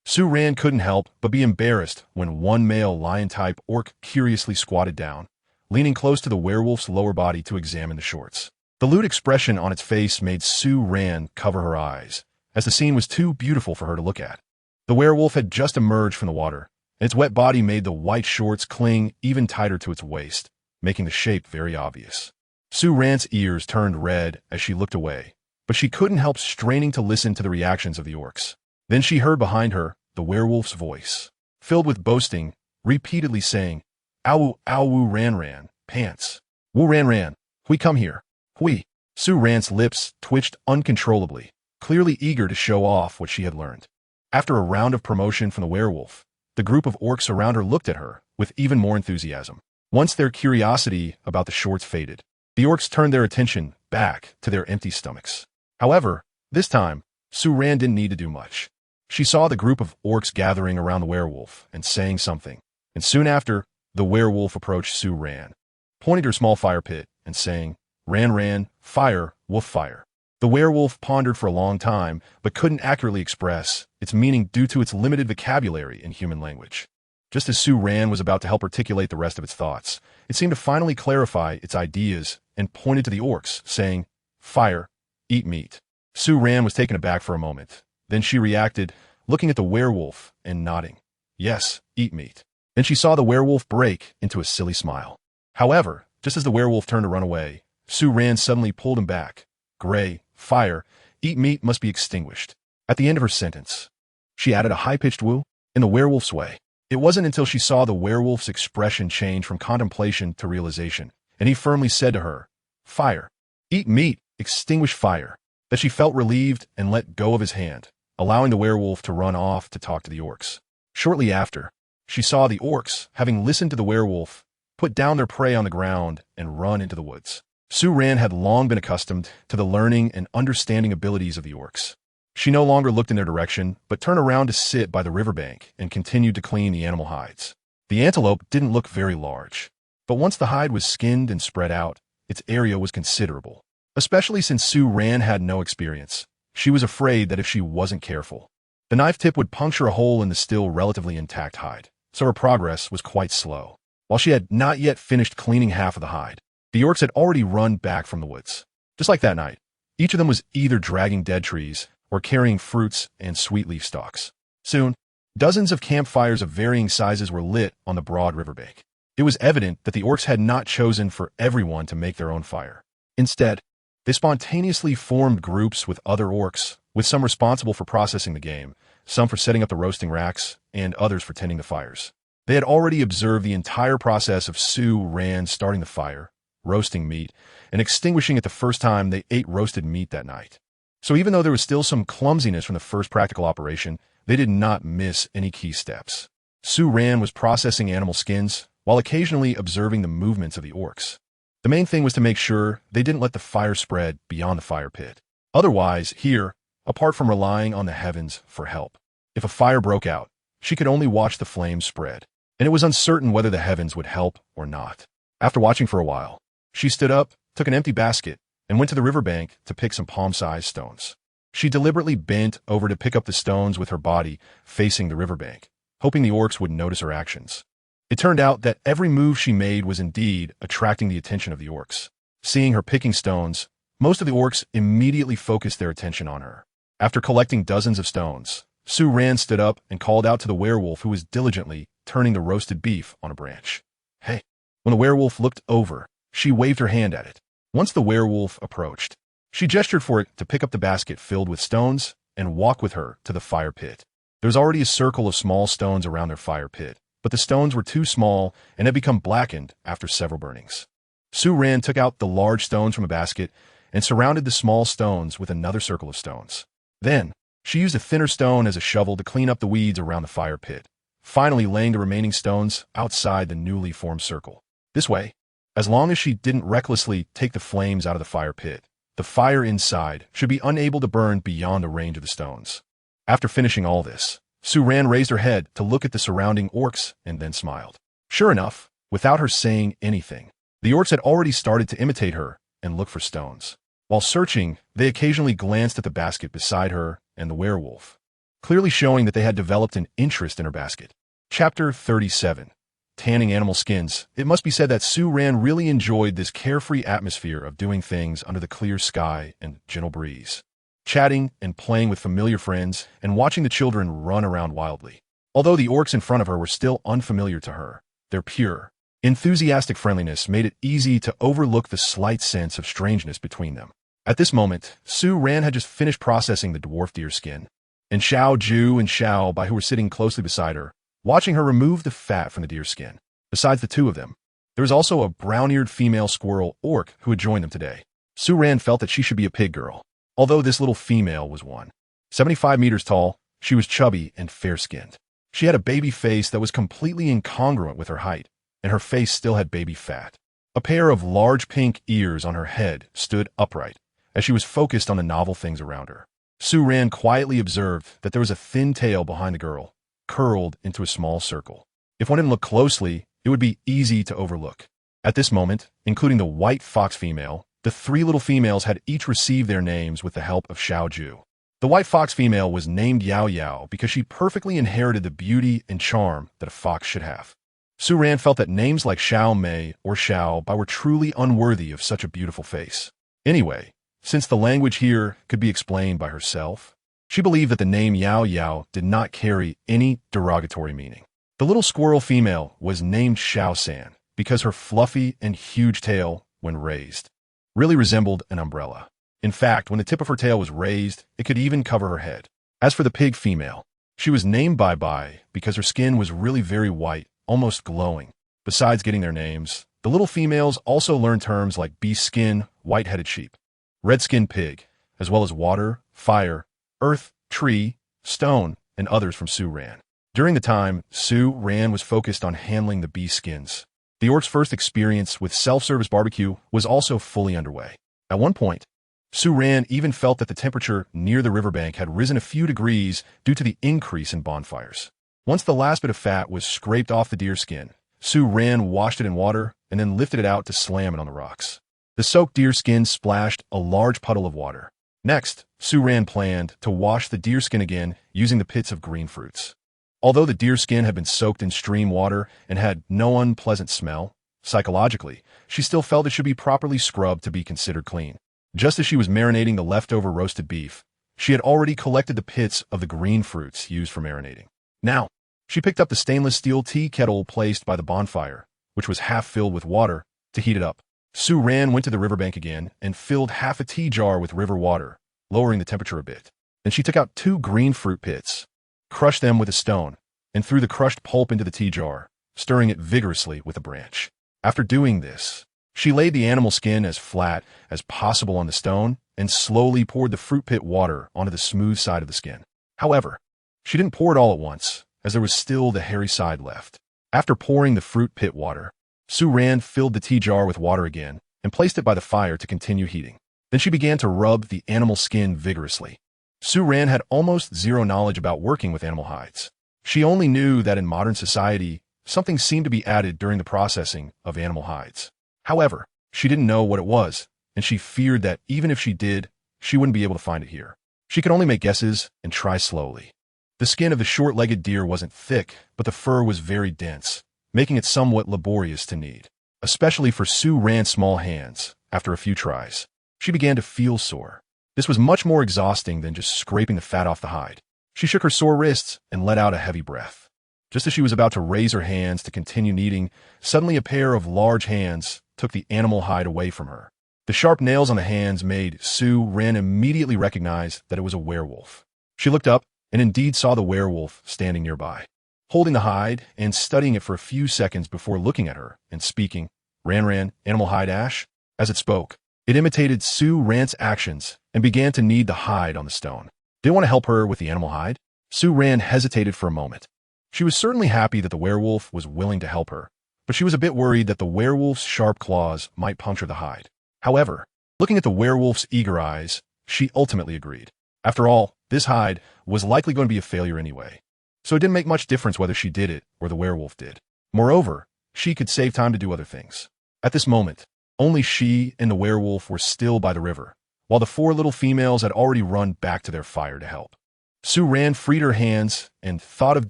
Su-ran couldn't help but be embarrassed when one male lion-type orc curiously squatted down, leaning close to the werewolf's lower body to examine the shorts. The lewd expression on its face made Su-ran cover her eyes, as the scene was too beautiful for her to look at. The werewolf had just emerged from the water, and its wet body made the white shorts cling even tighter to its waist, making the shape very obvious. Su-ran's ears turned red as she looked away, but she couldn't help straining to listen to the reactions of the orcs. Then she heard behind her the werewolf's voice, filled with boasting, repeatedly saying, "Ow, ow, woo, ran, pants. Woo, ran, we come here. Hui." Su-ran's lips twitched uncontrollably, clearly eager to show off what she had learned. After a round of promotion from the werewolf, the group of orcs around her looked at her with even more enthusiasm. Once their curiosity about the shorts faded, the orcs turned their attention back to their empty stomachs. However, this time, Su-ran didn't need to do much. She saw the group of orcs gathering around the werewolf and saying something, and soon after, the werewolf approached Su-ran, pointing to her small fire pit and saying, "Ran, fire, wolf fire." The werewolf pondered for a long time, but couldn't accurately express its meaning due to its limited vocabulary in human language. Just as Su-ran was about to help articulate the rest of its thoughts, it seemed to finally clarify its ideas and pointed to the orcs, saying, "Fire, eat meat." Su-ran was taken aback for a moment. Then she reacted, looking at the werewolf and nodding. "Yes, eat meat." Then she saw the werewolf break into a silly smile. However, just as the werewolf turned to run away, Su-ran suddenly pulled him back. "Gray, fire, eat meat must be extinguished." At the end of her sentence, she added a high-pitched woo in the werewolf's way. It wasn't until she saw the werewolf's expression change from contemplation to realization, and he firmly said to her, "Fire, eat meat, extinguish fire," that she felt relieved and let go of his hand, allowing the werewolf to run off to talk to the orcs. Shortly after, she saw the orcs, having listened to the werewolf, put down their prey on the ground and run into the woods. Su-ran had long been accustomed to the learning and understanding abilities of the orcs. She no longer looked in their direction, but turned around to sit by the riverbank and continued to clean the animal hides. The antelope didn't look very large, but once the hide was skinned and spread out, its area was considerable. Especially since Su-ran had no experience, she was afraid that if she wasn't careful, the knife tip would puncture a hole in the still relatively intact hide, so her progress was quite slow. While she had not yet finished cleaning half of the hide, the orcs had already run back from the woods. Just like that night, each of them was either dragging dead trees or carrying fruits and sweet leaf stalks. Soon, dozens of campfires of varying sizes were lit on the broad riverbank. It was evident that the orcs had not chosen for everyone to make their own fire. Instead, they spontaneously formed groups with other orcs, with some responsible for processing the game, some for setting up the roasting racks, and others for tending the fires. They had already observed the entire process of Su-ran starting the fire, roasting meat, and extinguishing it the first time they ate roasted meat that night. So even though there was still some clumsiness from the first practical operation, they did not miss any key steps. Su-ran was processing animal skins, while occasionally observing the movements of the orcs. The main thing was to make sure they didn't let the fire spread beyond the fire pit. Otherwise, here, apart from relying on the heavens for help, if a fire broke out, she could only watch the flames spread, and it was uncertain whether the heavens would help or not. After watching for a while, she stood up, took an empty basket, and went to the riverbank to pick some palm-sized stones. She deliberately bent over to pick up the stones with her body facing the riverbank, hoping the orcs would notice her actions. It turned out that every move she made was indeed attracting the attention of the orcs. Seeing her picking stones, most of the orcs immediately focused their attention on her. After collecting dozens of stones, Su-ran stood up and called out to the werewolf who was diligently turning the roasted beef on a branch. "Hey." When the werewolf looked over, she waved her hand at it. Once the werewolf approached, she gestured for it to pick up the basket filled with stones and walk with her to the fire pit. There was already a circle of small stones around their fire pit, but the stones were too small and had become blackened after several burnings. Su-ran took out the large stones from a basket and surrounded the small stones with another circle of stones. Then, she used a thinner stone as a shovel to clean up the weeds around the fire pit, finally laying the remaining stones outside the newly formed circle. This way, as long as she didn't recklessly take the flames out of the fire pit, the fire inside should be unable to burn beyond the range of the stones. After finishing all this, Su-Ran raised her head to look at the surrounding orcs and then smiled. Sure enough, without her saying anything, the orcs had already started to imitate her and look for stones. While searching, they occasionally glanced at the basket beside her and the werewolf, clearly showing that they had developed an interest in her basket. Chapter 37. Tanning animal skins. It must be said that Su-Ran really enjoyed this carefree atmosphere of doing things under the clear sky and gentle breeze, chatting and playing with familiar friends and watching the children run around wildly. Although the orcs in front of her were still unfamiliar to her, their pure, enthusiastic friendliness made it easy to overlook the slight sense of strangeness between them. At this moment, Su-Ran had just finished processing the dwarf deer skin, and Xiao Ju and Xiao Bai, who were sitting closely beside her, watching her remove the fat from the deer skin. Besides the two of them, there was also a brown-eared female squirrel orc who had joined them today. Su-Ran felt that she should be a pig girl, although this little female was 175 meters tall. She was chubby and fair-skinned. She had a baby face that was completely incongruent with her height, and her face still had baby fat. A pair of large pink ears on her head stood upright as she was focused on the novel things around her. Su-Ran quietly observed that there was a thin tail behind the girl, curled into a small circle. If one didn't look closely, it would be easy to overlook. At this moment, including the white fox female, the three little females had each received their names with the help of Xiao Ju. The white fox female was named Yao Yao because she perfectly inherited the beauty and charm that a fox should have. Su-Ran felt that names like Xiao Mei or Xiao Bai were truly unworthy of such a beautiful face. Anyway, since the language here could be explained by herself, she believed that the name Yao Yao did not carry any derogatory meaning. The little squirrel female was named Xiao San because her fluffy and huge tail, when raised, really resembled an umbrella. In fact, when the tip of her tail was raised, it could even cover her head. As for the pig female, she was named Bai Bai because her skin was really very white, almost glowing. Besides getting their names, the little females also learned terms like beast skin, white-headed sheep, red-skinned pig, as well as water, fire, earth, tree, stone, and others from Su-Ran. During the time, Su-Ran was focused on handling the beast skins. The orc's first experience with self-service barbecue was also fully underway. At one point, Su-Ran even felt that the temperature near the riverbank had risen a few degrees due to the increase in bonfires. Once the last bit of fat was scraped off the deer skin, Su-Ran washed it in water and then lifted it out to slam it on the rocks. The soaked deer skin splashed a large puddle of water. Next, Su-Ran planned to wash the deer skin again using the pits of green fruits. Although the deer skin had been soaked in stream water and had no unpleasant smell, psychologically, she still felt it should be properly scrubbed to be considered clean. Just as she was marinating the leftover roasted beef, she had already collected the pits of the green fruits used for marinating. Now, she picked up the stainless steel tea kettle placed by the bonfire, which was half filled with water, to heat it up. Su-Ran went to the riverbank again and filled half a tea jar with river water, lowering the temperature a bit. Then she took out 2 green fruit pits, crushed them with a stone, and threw the crushed pulp into the tea jar, stirring it vigorously with a branch. After doing this, she laid the animal skin as flat as possible on the stone and slowly poured the fruit pit water onto the smooth side of the skin. However, she didn't pour it all at once, as there was still the hairy side left. After pouring the fruit pit water, Su-Ran filled the tea jar with water again and placed it by the fire to continue heating. Then she began to rub the animal skin vigorously. Su-Ran had almost zero knowledge about working with animal hides. She only knew that in modern society, something seemed to be added during the processing of animal hides. However, she didn't know what it was, and she feared that even if she did, she wouldn't be able to find it here. She could only make guesses and try slowly. The skin of the short-legged deer wasn't thick, but the fur was very dense, making it somewhat laborious to knead, especially for Su-Ran's small hands. After a few tries, she began to feel sore. This was much more exhausting than just scraping the fat off the hide. She shook her sore wrists and let out a heavy breath. Just as she was about to raise her hands to continue kneading, suddenly a pair of large hands took the animal hide away from her. The sharp nails on the hands made Su-Ran immediately recognize that it was a werewolf. She looked up and indeed saw the werewolf standing nearby, holding the hide and studying it for a few seconds before looking at her and speaking, "Ran, animal hide ash." As it spoke, it imitated Su-Ran's actions and began to knead the hide on the stone. Did it want to help her with the animal hide? Su-Ran hesitated for a moment. She was certainly happy that the werewolf was willing to help her, but she was a bit worried that the werewolf's sharp claws might puncture the hide. However, looking at the werewolf's eager eyes, she ultimately agreed. After all, this hide was likely going to be a failure anyway, so it didn't make much difference whether she did it or the werewolf did. Moreover, she could save time to do other things. At this moment, only she and the werewolf were still by the river, while the four little females had already run back to their fire to help. Sue Ran freed her hands and thought of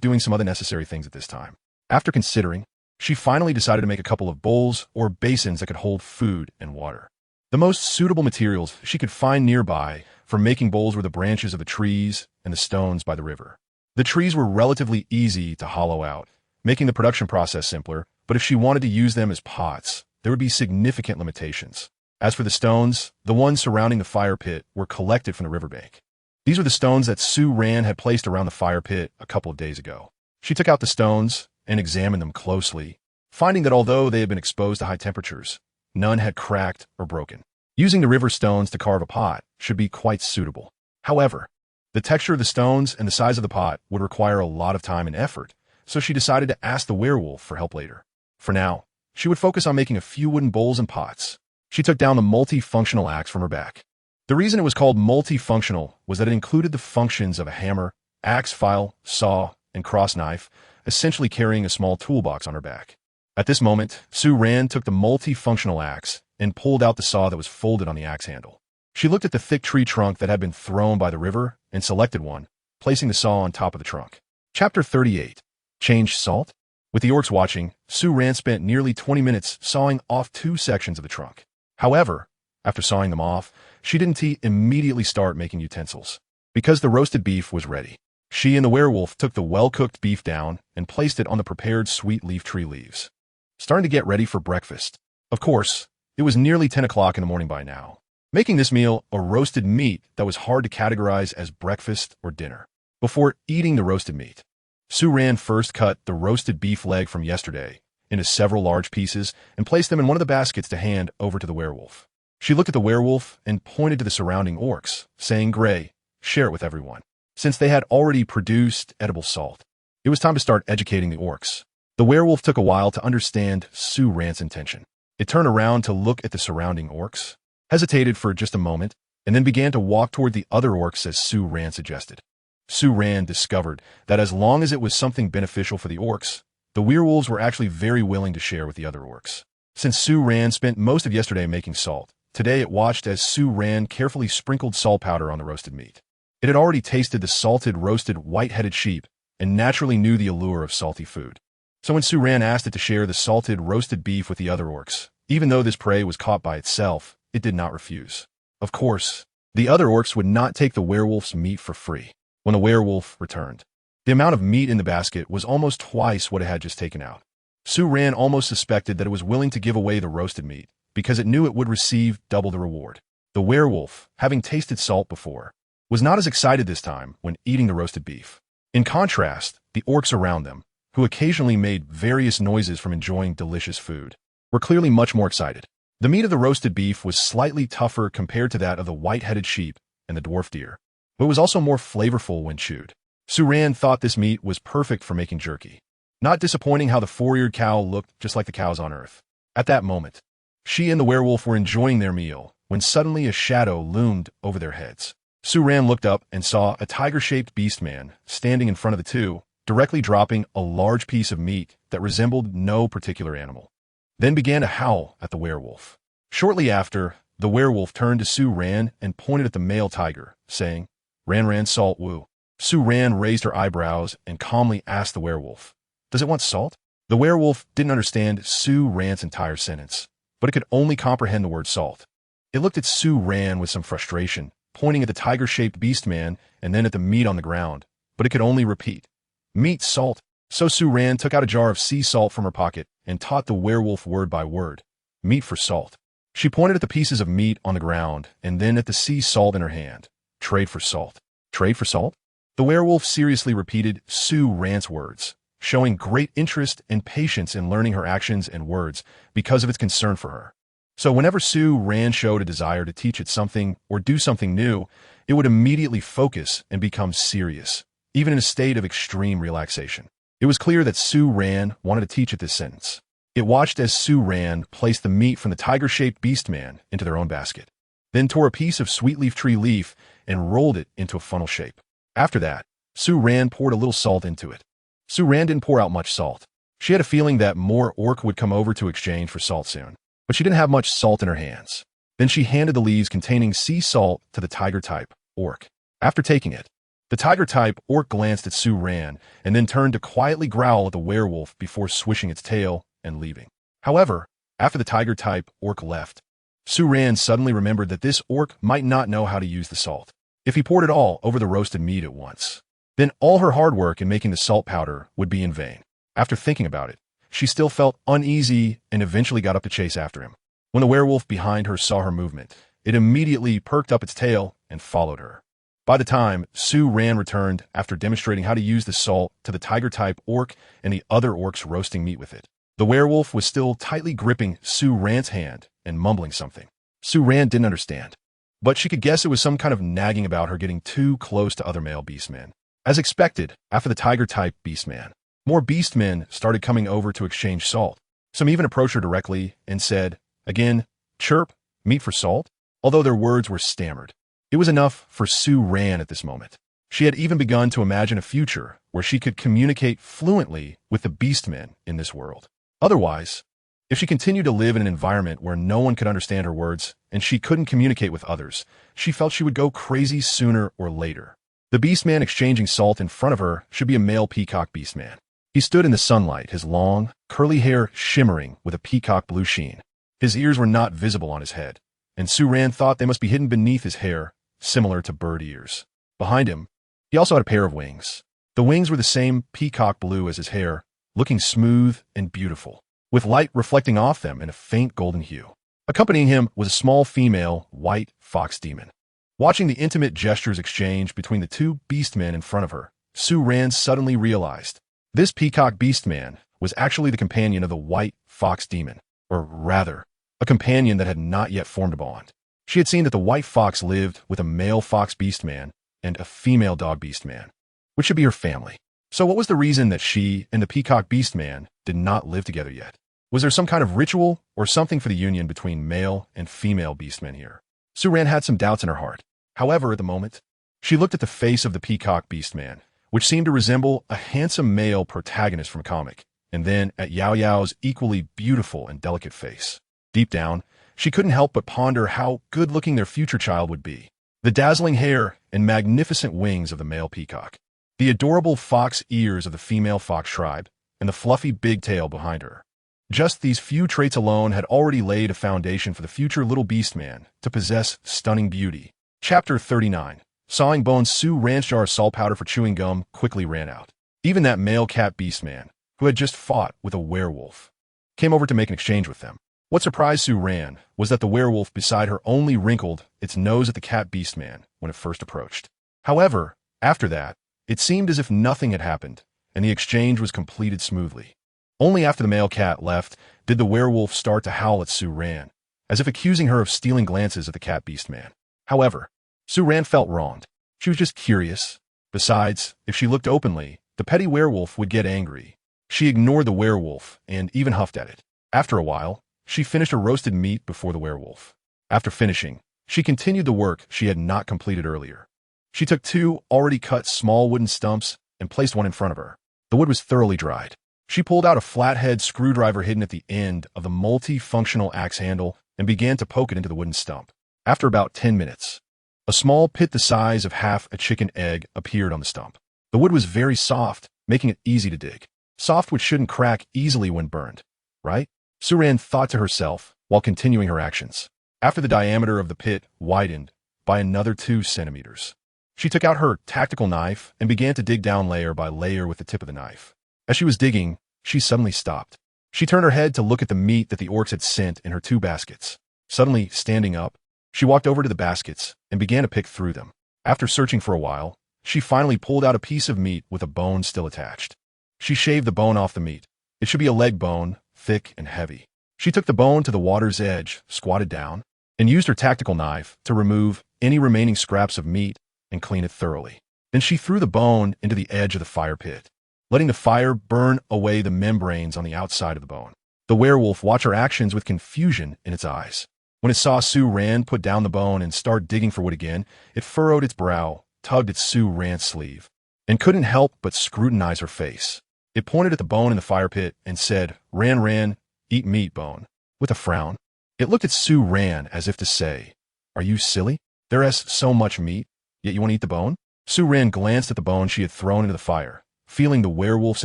doing some other necessary things at this time. After considering, she finally decided to make a couple of bowls or basins that could hold food and water. The most suitable materials she could find nearby for making bowls were the branches of the trees and the stones by the river. The trees were relatively easy to hollow out, making the production process simpler, but if she wanted to use them as pots, there would be significant limitations. As for the stones, the ones surrounding the fire pit were collected from the riverbank. These were the stones that Sue Ran had placed around the fire pit a couple of days ago. She took out the stones and examined them closely, finding that although they had been exposed to high temperatures, none had cracked or broken. Using the river stones to carve a pot should be quite suitable. However, the texture of the stones and the size of the pot would require a lot of time and effort, so she decided to ask the werewolf for help later. For now, she would focus on making a few wooden bowls and pots. She took down the multifunctional axe from her back. The reason it was called multifunctional was that it included the functions of a hammer, axe file, saw, and cross knife, essentially carrying a small toolbox on her back. At this moment, Sue Ran took the multifunctional axe and pulled out the saw that was folded on the axe handle. She looked at the thick tree trunk that had been thrown by the river and selected one, placing the saw on top of the trunk. Chapter 38. Change Salt? With the orcs watching, Sue Ran spent nearly 20 minutes sawing off 2 sections of the trunk. However, after sawing them off, she didn't immediately start making utensils, because the roasted beef was ready. She and the werewolf took the well-cooked beef down and placed it on the prepared sweet leaf tree leaves, starting to get ready for breakfast. Of course, it was nearly 10 o'clock in the morning by now, making this meal a roasted meat that was hard to categorize as breakfast or dinner. Before eating the roasted meat, Sue Ran first cut the roasted beef leg from yesterday into several large pieces and placed them in one of the baskets to hand over to the werewolf. She looked at the werewolf and pointed to the surrounding orcs, saying, "Gray, share it with everyone." Since they had already produced edible salt, it was time to start educating the orcs. The werewolf took a while to understand Sue Ran's intention. It turned around to look at the surrounding orcs, hesitated for just a moment, and then began to walk toward the other orcs as Sue Ran suggested. Sue Ran discovered that as long as it was something beneficial for the orcs, the werewolves were actually very willing to share with the other orcs. Since Sue Ran spent most of yesterday making salt, today it watched as Sue Ran carefully sprinkled salt powder on the roasted meat. It had already tasted the salted roasted white-headed sheep and naturally knew the allure of salty food. So when Sue Ran asked it to share the salted roasted beef with the other orcs, even though this prey was caught by itself, it did not refuse. Of course, the other orcs would not take the werewolf's meat for free. When the werewolf returned, the amount of meat in the basket was almost twice what it had just taken out. Sue Ran almost suspected that it was willing to give away the roasted meat because it knew it would receive double the reward. The werewolf, having tasted salt before, was not as excited this time when eating the roasted beef. In contrast, the orcs around them, who occasionally made various noises from enjoying delicious food, were clearly much more excited. The meat of the roasted beef was slightly tougher compared to that of the white-headed sheep and the dwarf deer, but it was also more flavorful when chewed. Sue Ran thought this meat was perfect for making jerky. Not disappointing how the four-eared cow looked just like the cows on Earth. At that moment, she and the werewolf were enjoying their meal when suddenly a shadow loomed over their heads. Sue Ran looked up and saw a tiger-shaped beast man standing in front of the two, directly dropping a large piece of meat that resembled no particular animal, then began to howl at the werewolf. Shortly after, the werewolf turned to Sue Ran and pointed at the male tiger, saying, "Ran salt woo." Sue Ran raised her eyebrows and calmly asked the werewolf, "Does it want salt?" The werewolf didn't understand Sue Ran's entire sentence, but it could only comprehend the word salt. It looked at Sue Ran with some frustration, pointing at the tiger-shaped beast man and then at the meat on the ground, but it could only repeat, "Meat, salt." So Sue Ran took out a jar of sea salt from her pocket and taught the werewolf word by word, "Meat for salt." She pointed at the pieces of meat on the ground and then at the sea salt in her hand. "Trade for salt." "Trade for salt?" The werewolf seriously repeated Sue Ran's words, showing great interest and patience in learning her actions and words because of its concern for her. So whenever Sue Ran showed a desire to teach it something or do something new, it would immediately focus and become serious, even in a state of extreme relaxation. It was clear that Su Ran wanted to teach it this sentence. It watched as Su Ran placed the meat from the tiger-shaped beast-man into their own basket, then tore a piece of sweet leaf tree leaf and rolled it into a funnel shape. After that, Su Ran poured a little salt into it. Su Ran didn't pour out much salt. She had a feeling that more orc would come over to exchange for salt soon, but she didn't have much salt in her hands. Then she handed the leaves containing sea salt to the tiger-type orc. After taking it, the tiger-type orc glanced at Su Ran and then turned to quietly growl at the werewolf before swishing its tail and leaving. However, after the tiger-type orc left, Su Ran suddenly remembered that this orc might not know how to use the salt. If he poured it all over the roasted meat at once, then all her hard work in making the salt powder would be in vain. After thinking about it, she still felt uneasy and eventually got up to chase after him. When the werewolf behind her saw her movement, it immediately perked up its tail and followed her. By the time Su Ran returned after demonstrating how to use the salt to the tiger-type orc and the other orcs roasting meat with it, the werewolf was still tightly gripping Su Ran's hand and mumbling something. Su Ran didn't understand, but she could guess it was some kind of nagging about her getting too close to other male beastmen. As expected, after the tiger-type beastman, more beastmen started coming over to exchange salt. Some even approached her directly and said, again, chirp, meat for salt? Although their words were stammered. It was enough for Su Ran at this moment. She had even begun to imagine a future where she could communicate fluently with the beastmen in this world. Otherwise, if she continued to live in an environment where no one could understand her words and she couldn't communicate with others, she felt she would go crazy sooner or later. The beastman exchanging salt in front of her should be a male peacock beastman. He stood in the sunlight, his long, curly hair shimmering with a peacock blue sheen. His ears were not visible on his head, and Su Ran thought they must be hidden beneath his hair, similar to bird ears. Behind him, he also had a pair of wings. The wings were the same peacock blue as his hair, looking smooth and beautiful, with light reflecting off them in a faint golden hue. Accompanying him was a small female white fox demon. Watching the intimate gestures exchanged between the two beastmen in front of her, Su Ran suddenly realized this peacock beastman was actually the companion of the white fox demon, or rather, a companion that had not yet formed a bond. She had seen that the white fox lived with a male fox beastman and a female dog beastman, which should be her family. So what was the reason that she and the peacock beastman did not live together yet? Was there some kind of ritual or something for the union between male and female beastmen here? Su Ran had some doubts in her heart. However, at the moment, she looked at the face of the peacock beastman, which seemed to resemble a handsome male protagonist from a comic, and then at Yao Yao's equally beautiful and delicate face. Deep down, she couldn't help but ponder how good-looking their future child would be. The dazzling hair and magnificent wings of the male peacock, the adorable fox ears of the female fox tribe, and the fluffy big tail behind her. Just these few traits alone had already laid a foundation for the future little beastman to possess stunning beauty. Chapter 39. Sawing bones. Su Ran's jar of salt powder for chewing gum quickly ran out. Even that male cat beastman, who had just fought with a werewolf, came over to make an exchange with them. What surprised Su Ran was that the werewolf beside her only wrinkled its nose at the cat beastman when it first approached. However, after that, it seemed as if nothing had happened, and the exchange was completed smoothly. Only after the male cat left did the werewolf start to howl at Su Ran, as if accusing her of stealing glances at the cat beastman. However, Su Ran felt wronged. She was just curious. Besides, if she looked openly, the petty werewolf would get angry. She ignored the werewolf and even huffed at it. After a while, she finished her roasted meat before the werewolf. After finishing, she continued the work she had not completed earlier. She took 2 already cut small wooden stumps and placed one in front of her. The wood was thoroughly dried. She pulled out a flathead screwdriver hidden at the end of the multi-functional axe handle and began to poke it into the wooden stump. After about 10 minutes, a small pit the size of half a chicken egg appeared on the stump. The wood was very soft, making it easy to dig. Soft wood shouldn't crack easily when burned, right? Su Ran thought to herself while continuing her actions. After the diameter of the pit widened by another 2 centimeters, she took out her tactical knife and began to dig down layer by layer with the tip of the knife. As she was digging, she suddenly stopped. She turned her head to look at the meat that the orcs had sent in her 2 baskets. Suddenly, standing up, she walked over to the baskets and began to pick through them. After searching for a while, she finally pulled out a piece of meat with a bone still attached. She shaved the bone off the meat. It should be a leg bone, thick and heavy. She took the bone to the water's edge, squatted down, and used her tactical knife to remove any remaining scraps of meat and clean it thoroughly. Then she threw the bone into the edge of the fire pit. letting the fire burn away the membranes on the outside of the bone. The werewolf watched her actions with confusion in its eyes. When it saw Su Ran put down the bone and start digging for wood again, it furrowed its brow, tugged at Su Ran's sleeve, and couldn't help but scrutinize her face. It pointed at the bone in the fire pit and said, Ran, eat meat, bone. With a frown, it looked at Su Ran as if to say, are you silly? There's so much meat, yet you want to eat the bone? Su Ran glanced at the bone she had thrown into the fire, feeling the werewolf's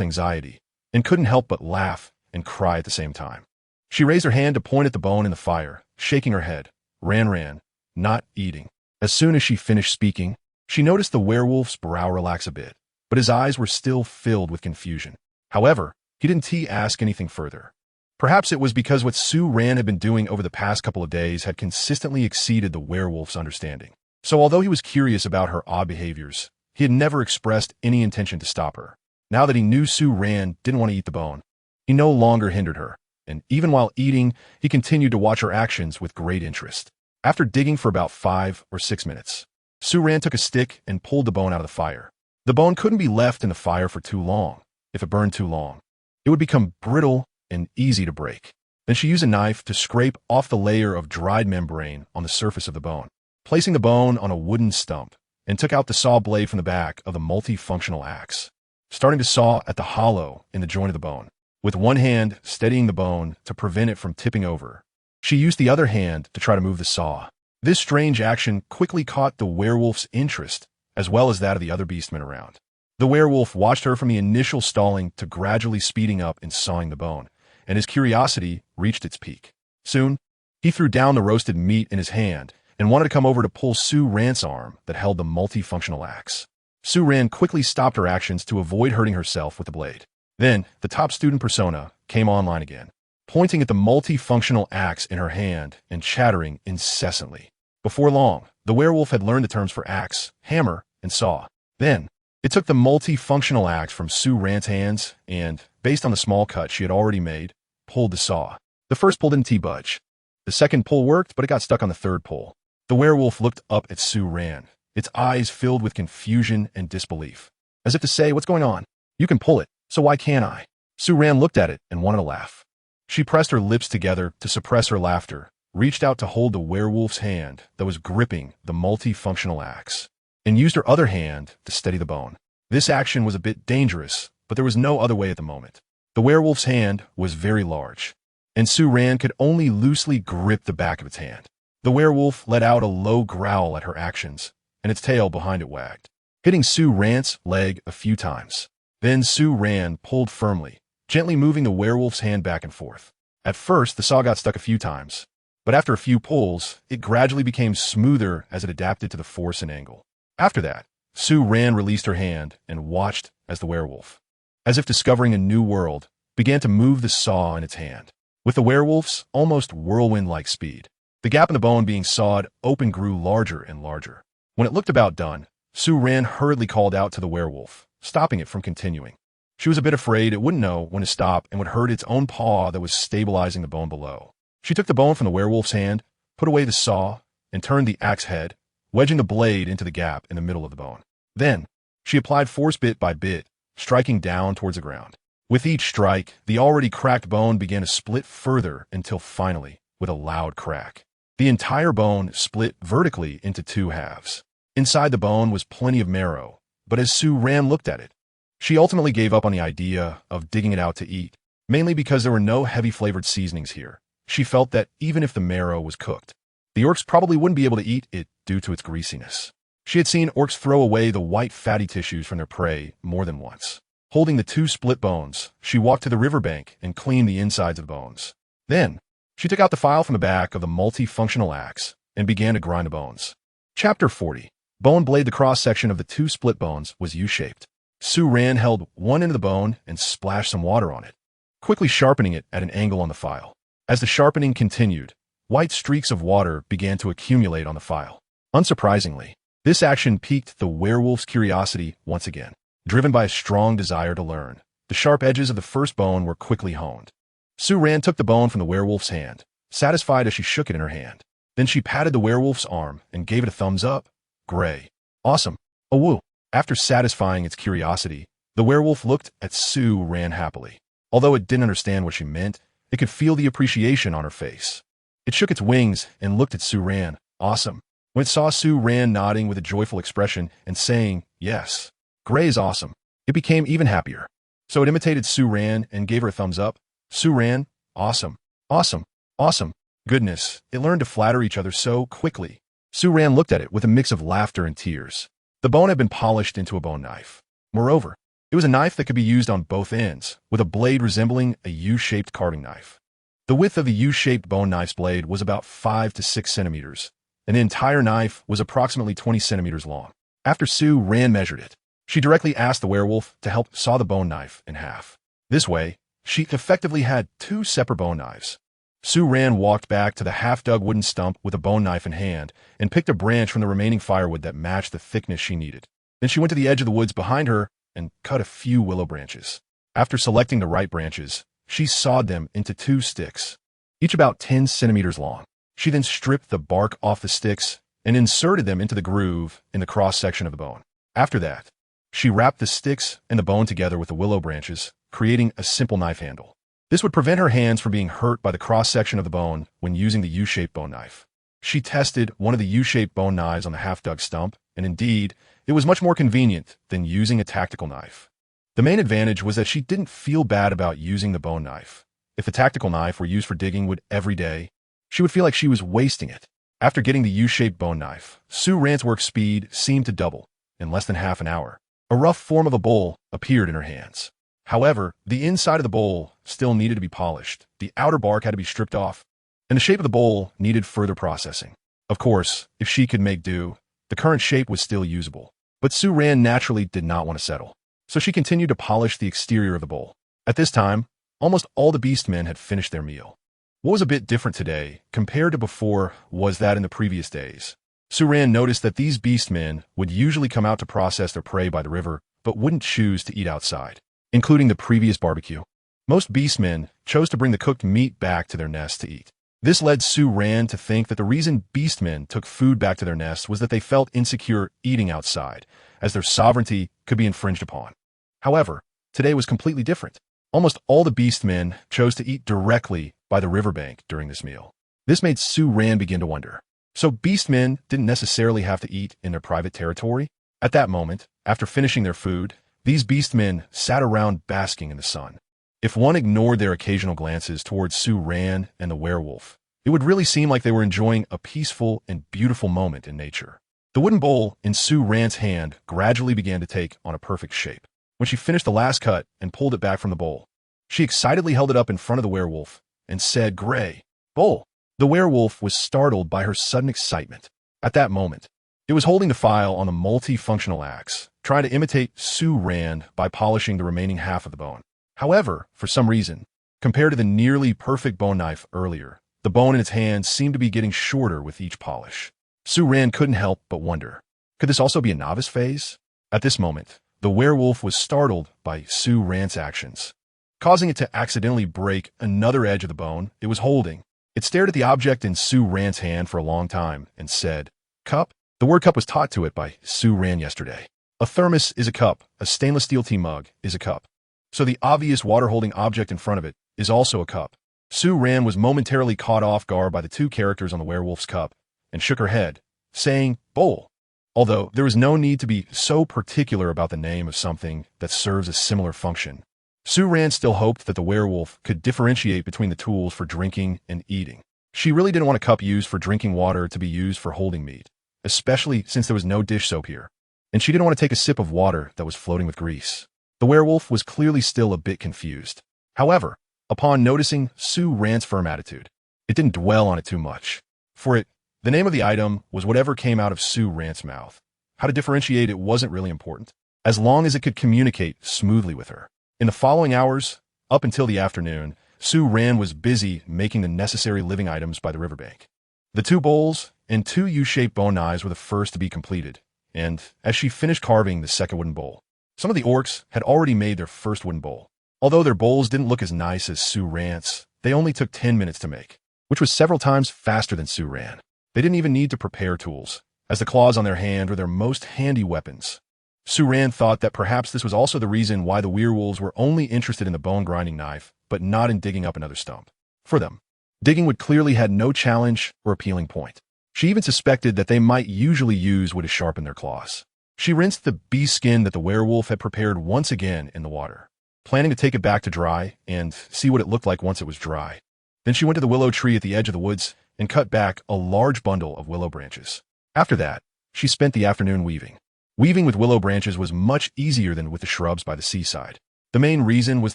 anxiety, and couldn't help but laugh and cry at the same time. She raised her hand to point at the bone in the fire, shaking her head. Ran, not eating. As soon as she finished speaking, she noticed the werewolf's brow relax a bit, but his eyes were still filled with confusion. However, he didn't ask anything further. Perhaps it was because what Su Ran had been doing over the past couple of days had consistently exceeded the werewolf's understanding. So although he was curious about her odd behaviors, he had never expressed any intention to stop her. Now that he knew Su Ran didn't want to eat the bone, he no longer hindered her, and even while eating, he continued to watch her actions with great interest. After digging for about 5 or 6 minutes, Su Ran took a stick and pulled the bone out of the fire. The bone couldn't be left in the fire for too long. If it burned too long, it would become brittle and easy to break. Then she used a knife to scrape off the layer of dried membrane on the surface of the bone, placing the bone on a wooden stump, and took out the saw blade from the back of the multifunctional axe, starting to saw at the hollow in the joint of the bone. With one hand steadying the bone to prevent it from tipping over, she used the other hand to try to move the saw. This strange action quickly caught the werewolf's interest, as well as that of the other beastmen around. The werewolf watched her from the initial stalling to gradually speeding up in sawing the bone, and his curiosity reached its peak. Soon, he threw down the roasted meat in his hand and wanted to come over to pull Su Ran's arm that held the multifunctional axe. Su Ran quickly stopped her actions to avoid hurting herself with the blade. Then, the top student persona came online again, pointing at the multifunctional axe in her hand and chattering incessantly. Before long, the werewolf had learned the terms for axe, hammer, and saw. Then, it took the multifunctional axe from Su Ran's hands and, based on the small cut she had already made, pulled the saw. The first pull didn't budge. The second pull worked, but it got stuck on the third pull. The werewolf looked up at Su Ran, its eyes filled with confusion and disbelief, as if to say, what's going on? You can pull it, so why can't I? Su Ran looked at it and wanted to laugh. She pressed her lips together to suppress her laughter, reached out to hold the werewolf's hand that was gripping the multifunctional axe, and used her other hand to steady the bone. This action was a bit dangerous, but there was no other way at the moment. The werewolf's hand was very large, and Su Ran could only loosely grip the back of its hand. The werewolf let out a low growl at her actions, and its tail behind it wagged, hitting Su Ran's leg a few times. Then Su Ran pulled firmly, gently moving the werewolf's hand back and forth. At first, the saw got stuck a few times, but after a few pulls, it gradually became smoother as it adapted to the force and angle. After that, Su Ran released her hand and watched as the werewolf, as if discovering a new world, began to move the saw in its hand. With the werewolf's almost whirlwind-like speed, the gap in the bone being sawed open grew larger and larger. When it looked about done, Su Ran hurriedly called out to the werewolf, stopping it from continuing. She was a bit afraid it wouldn't know when to stop and would hurt its own paw that was stabilizing the bone below. She took the bone from the werewolf's hand, put away the saw, and turned the axe head, wedging the blade into the gap in the middle of the bone. Then, she applied force bit by bit, striking down towards the ground. With each strike, the already cracked bone began to split further until finally, with a loud crack, the entire bone split vertically into 2 halves. Inside the bone was plenty of marrow, but as Su Ran looked at it, she ultimately gave up on the idea of digging it out to eat, mainly because there were no heavy flavored seasonings here. She felt that even if the marrow was cooked, the orcs probably wouldn't be able to eat it due to its greasiness. She had seen orcs throw away the white fatty tissues from their prey more than once. Holding the 2 split bones, she walked to the riverbank and cleaned the insides of the bones. Then, she took out the file from the back of the multifunctional axe and began to grind the bones. Chapter 40. Bone blade. The cross-section of the 2 split bones was U-shaped. Su Ran held one end of the bone and splashed some water on it, quickly sharpening it at an angle on the file. As the sharpening continued, white streaks of water began to accumulate on the file. Unsurprisingly, this action piqued the werewolf's curiosity once again. Driven by a strong desire to learn, the sharp edges of the first bone were quickly honed. Su Ran took the bone from the werewolf's hand, satisfied as she shook it in her hand. Then she patted the werewolf's arm and gave it a thumbs up. Gray. Awesome. A woo. After satisfying its curiosity, The werewolf looked at Sue Ran happily. Although it didn't understand what she meant, it could feel the appreciation on her face. It shook its wings and looked at Sue Ran. Awesome. When it saw Sue Ran nodding with a joyful expression and saying, yes, Gray is awesome, it became even happier. So it imitated Sue Ran and gave her a thumbs up. Sue Ran, awesome, awesome, awesome. Goodness, it learned to flatter each other so quickly. Sue Ran looked at it with a mix of laughter and tears. The bone had been polished into a bone knife. Moreover, it was a knife that could be used on both ends, with a blade resembling a U-shaped carving knife. The width of the U-shaped bone knife's blade was about 5 to 6 centimeters, and the entire knife was approximately 20 centimeters long. After Sue Ran measured it, she directly asked the werewolf to help saw the bone knife in half. This way, she effectively had 2 separate bone knives. Sue Ran walked back to the half-dug wooden stump with a bone knife in hand and picked a branch from the remaining firewood that matched the thickness she needed. Then she went to the edge of the woods behind her and cut a few willow branches. After selecting the right branches, she sawed them into 2 sticks, each about 10 centimeters long. She then stripped the bark off the sticks and inserted them into the groove in the cross-section of the bone. After that, she wrapped the sticks and the bone together with the willow branches, creating a simple knife handle. This would prevent her hands from being hurt by the cross-section of the bone when using the U-shaped bone knife. She tested one of the U-shaped bone knives on the half-dug stump, and indeed, it was much more convenient than using a tactical knife. The main advantage was that she didn't feel bad about using the bone knife. If the tactical knife were used for digging wood every day, she would feel like she was wasting it. After getting the U-shaped bone knife, Sue Ran's work speed seemed to double in less than half an hour. A rough form of a bowl appeared in her hands. However, the inside of the bowl still needed to be polished, the outer bark had to be stripped off, and the shape of the bowl needed further processing. Of course, if she could make do, the current shape was still usable. But Sue Ran naturally did not want to settle, so she continued to polish the exterior of the bowl. At this time, almost all the beastmen had finished their meal. What was a bit different today, compared to before, was that in the previous days, Sue Ran noticed that these beastmen would usually come out to process their prey by the river, but wouldn't choose to eat outside, including the previous barbecue. Most beastmen chose to bring the cooked meat back to their nests to eat. This led Sue Ran to think that the reason beastmen took food back to their nests was that they felt insecure eating outside, as their sovereignty could be infringed upon. However, today was completely different. Almost all the beastmen chose to eat directly by the riverbank during this meal. This made Sue Ran begin to wonder. So beastmen didn't necessarily have to eat in their private territory? At that moment, after finishing their food, these beastmen sat around basking in the sun. If one ignored their occasional glances towards Sue Ran and the werewolf, it would really seem like they were enjoying a peaceful and beautiful moment in nature. The wooden bowl in Sue Ran's hand gradually began to take on a perfect shape. When she finished the last cut and pulled it back from the bowl, she excitedly held it up in front of the werewolf and said, "Gray, bowl." The werewolf was startled by her sudden excitement. At that moment, it was holding the file on the multifunctional axe, trying to imitate Sue Ran by polishing the remaining half of the bone. However, for some reason, compared to the nearly perfect bone knife earlier, the bone in its hand seemed to be getting shorter with each polish. Sue Ran couldn't help but wonder, could this also be a novice phase? At this moment, the werewolf was startled by Sue Ran's actions, causing it to accidentally break another edge of the bone it was holding. It stared at the object in Sue Ran's hand for a long time and said, "Cup?" The word cup was taught to it by Sue Ran yesterday. A thermos is a cup, a stainless steel tea mug is a cup. So the obvious water-holding object in front of it is also a cup. Sue Ran was momentarily caught off guard by the 2 characters on the werewolf's cup and shook her head, saying, "Bowl." Although there was no need to be so particular about the name of something that serves a similar function, Sue Ran still hoped that the werewolf could differentiate between the tools for drinking and eating. She really didn't want a cup used for drinking water to be used for holding meat, especially since there was no dish soap here, and she didn't want to take a sip of water that was floating with grease. The werewolf was clearly still a bit confused. However, upon noticing Sue Ran's firm attitude, it didn't dwell on it too much. For it, the name of the item was whatever came out of Sue Ran's mouth. How to differentiate it wasn't really important, as long as it could communicate smoothly with her. In the following hours, up until the afternoon, Sue Ran was busy making the necessary living items by the riverbank. The 2 bowls and 2 U-shaped bone knives were the first to be completed, and as she finished carving the second wooden bowl, some of the orcs had already made their first wooden bowl. Although their bowls didn't look as nice as Sue Ran's, they only took 10 minutes to make, which was several times faster than Sue Ran. They didn't even need to prepare tools, as the claws on their hand were their most handy weapons. Suran thought that perhaps this was also the reason why the werewolves were only interested in the bone-grinding knife, but not in digging up another stump. For them, digging wood clearly had no challenge or appealing point. She even suspected that they might usually use wood to sharpen their claws. She rinsed the bee skin that the werewolf had prepared once again in the water, planning to take it back to dry and see what it looked like once it was dry. Then she went to the willow tree at the edge of the woods and cut back a large bundle of willow branches. After that, she spent the afternoon weaving. Weaving with willow branches was much easier than with the shrubs by the seaside. The main reason was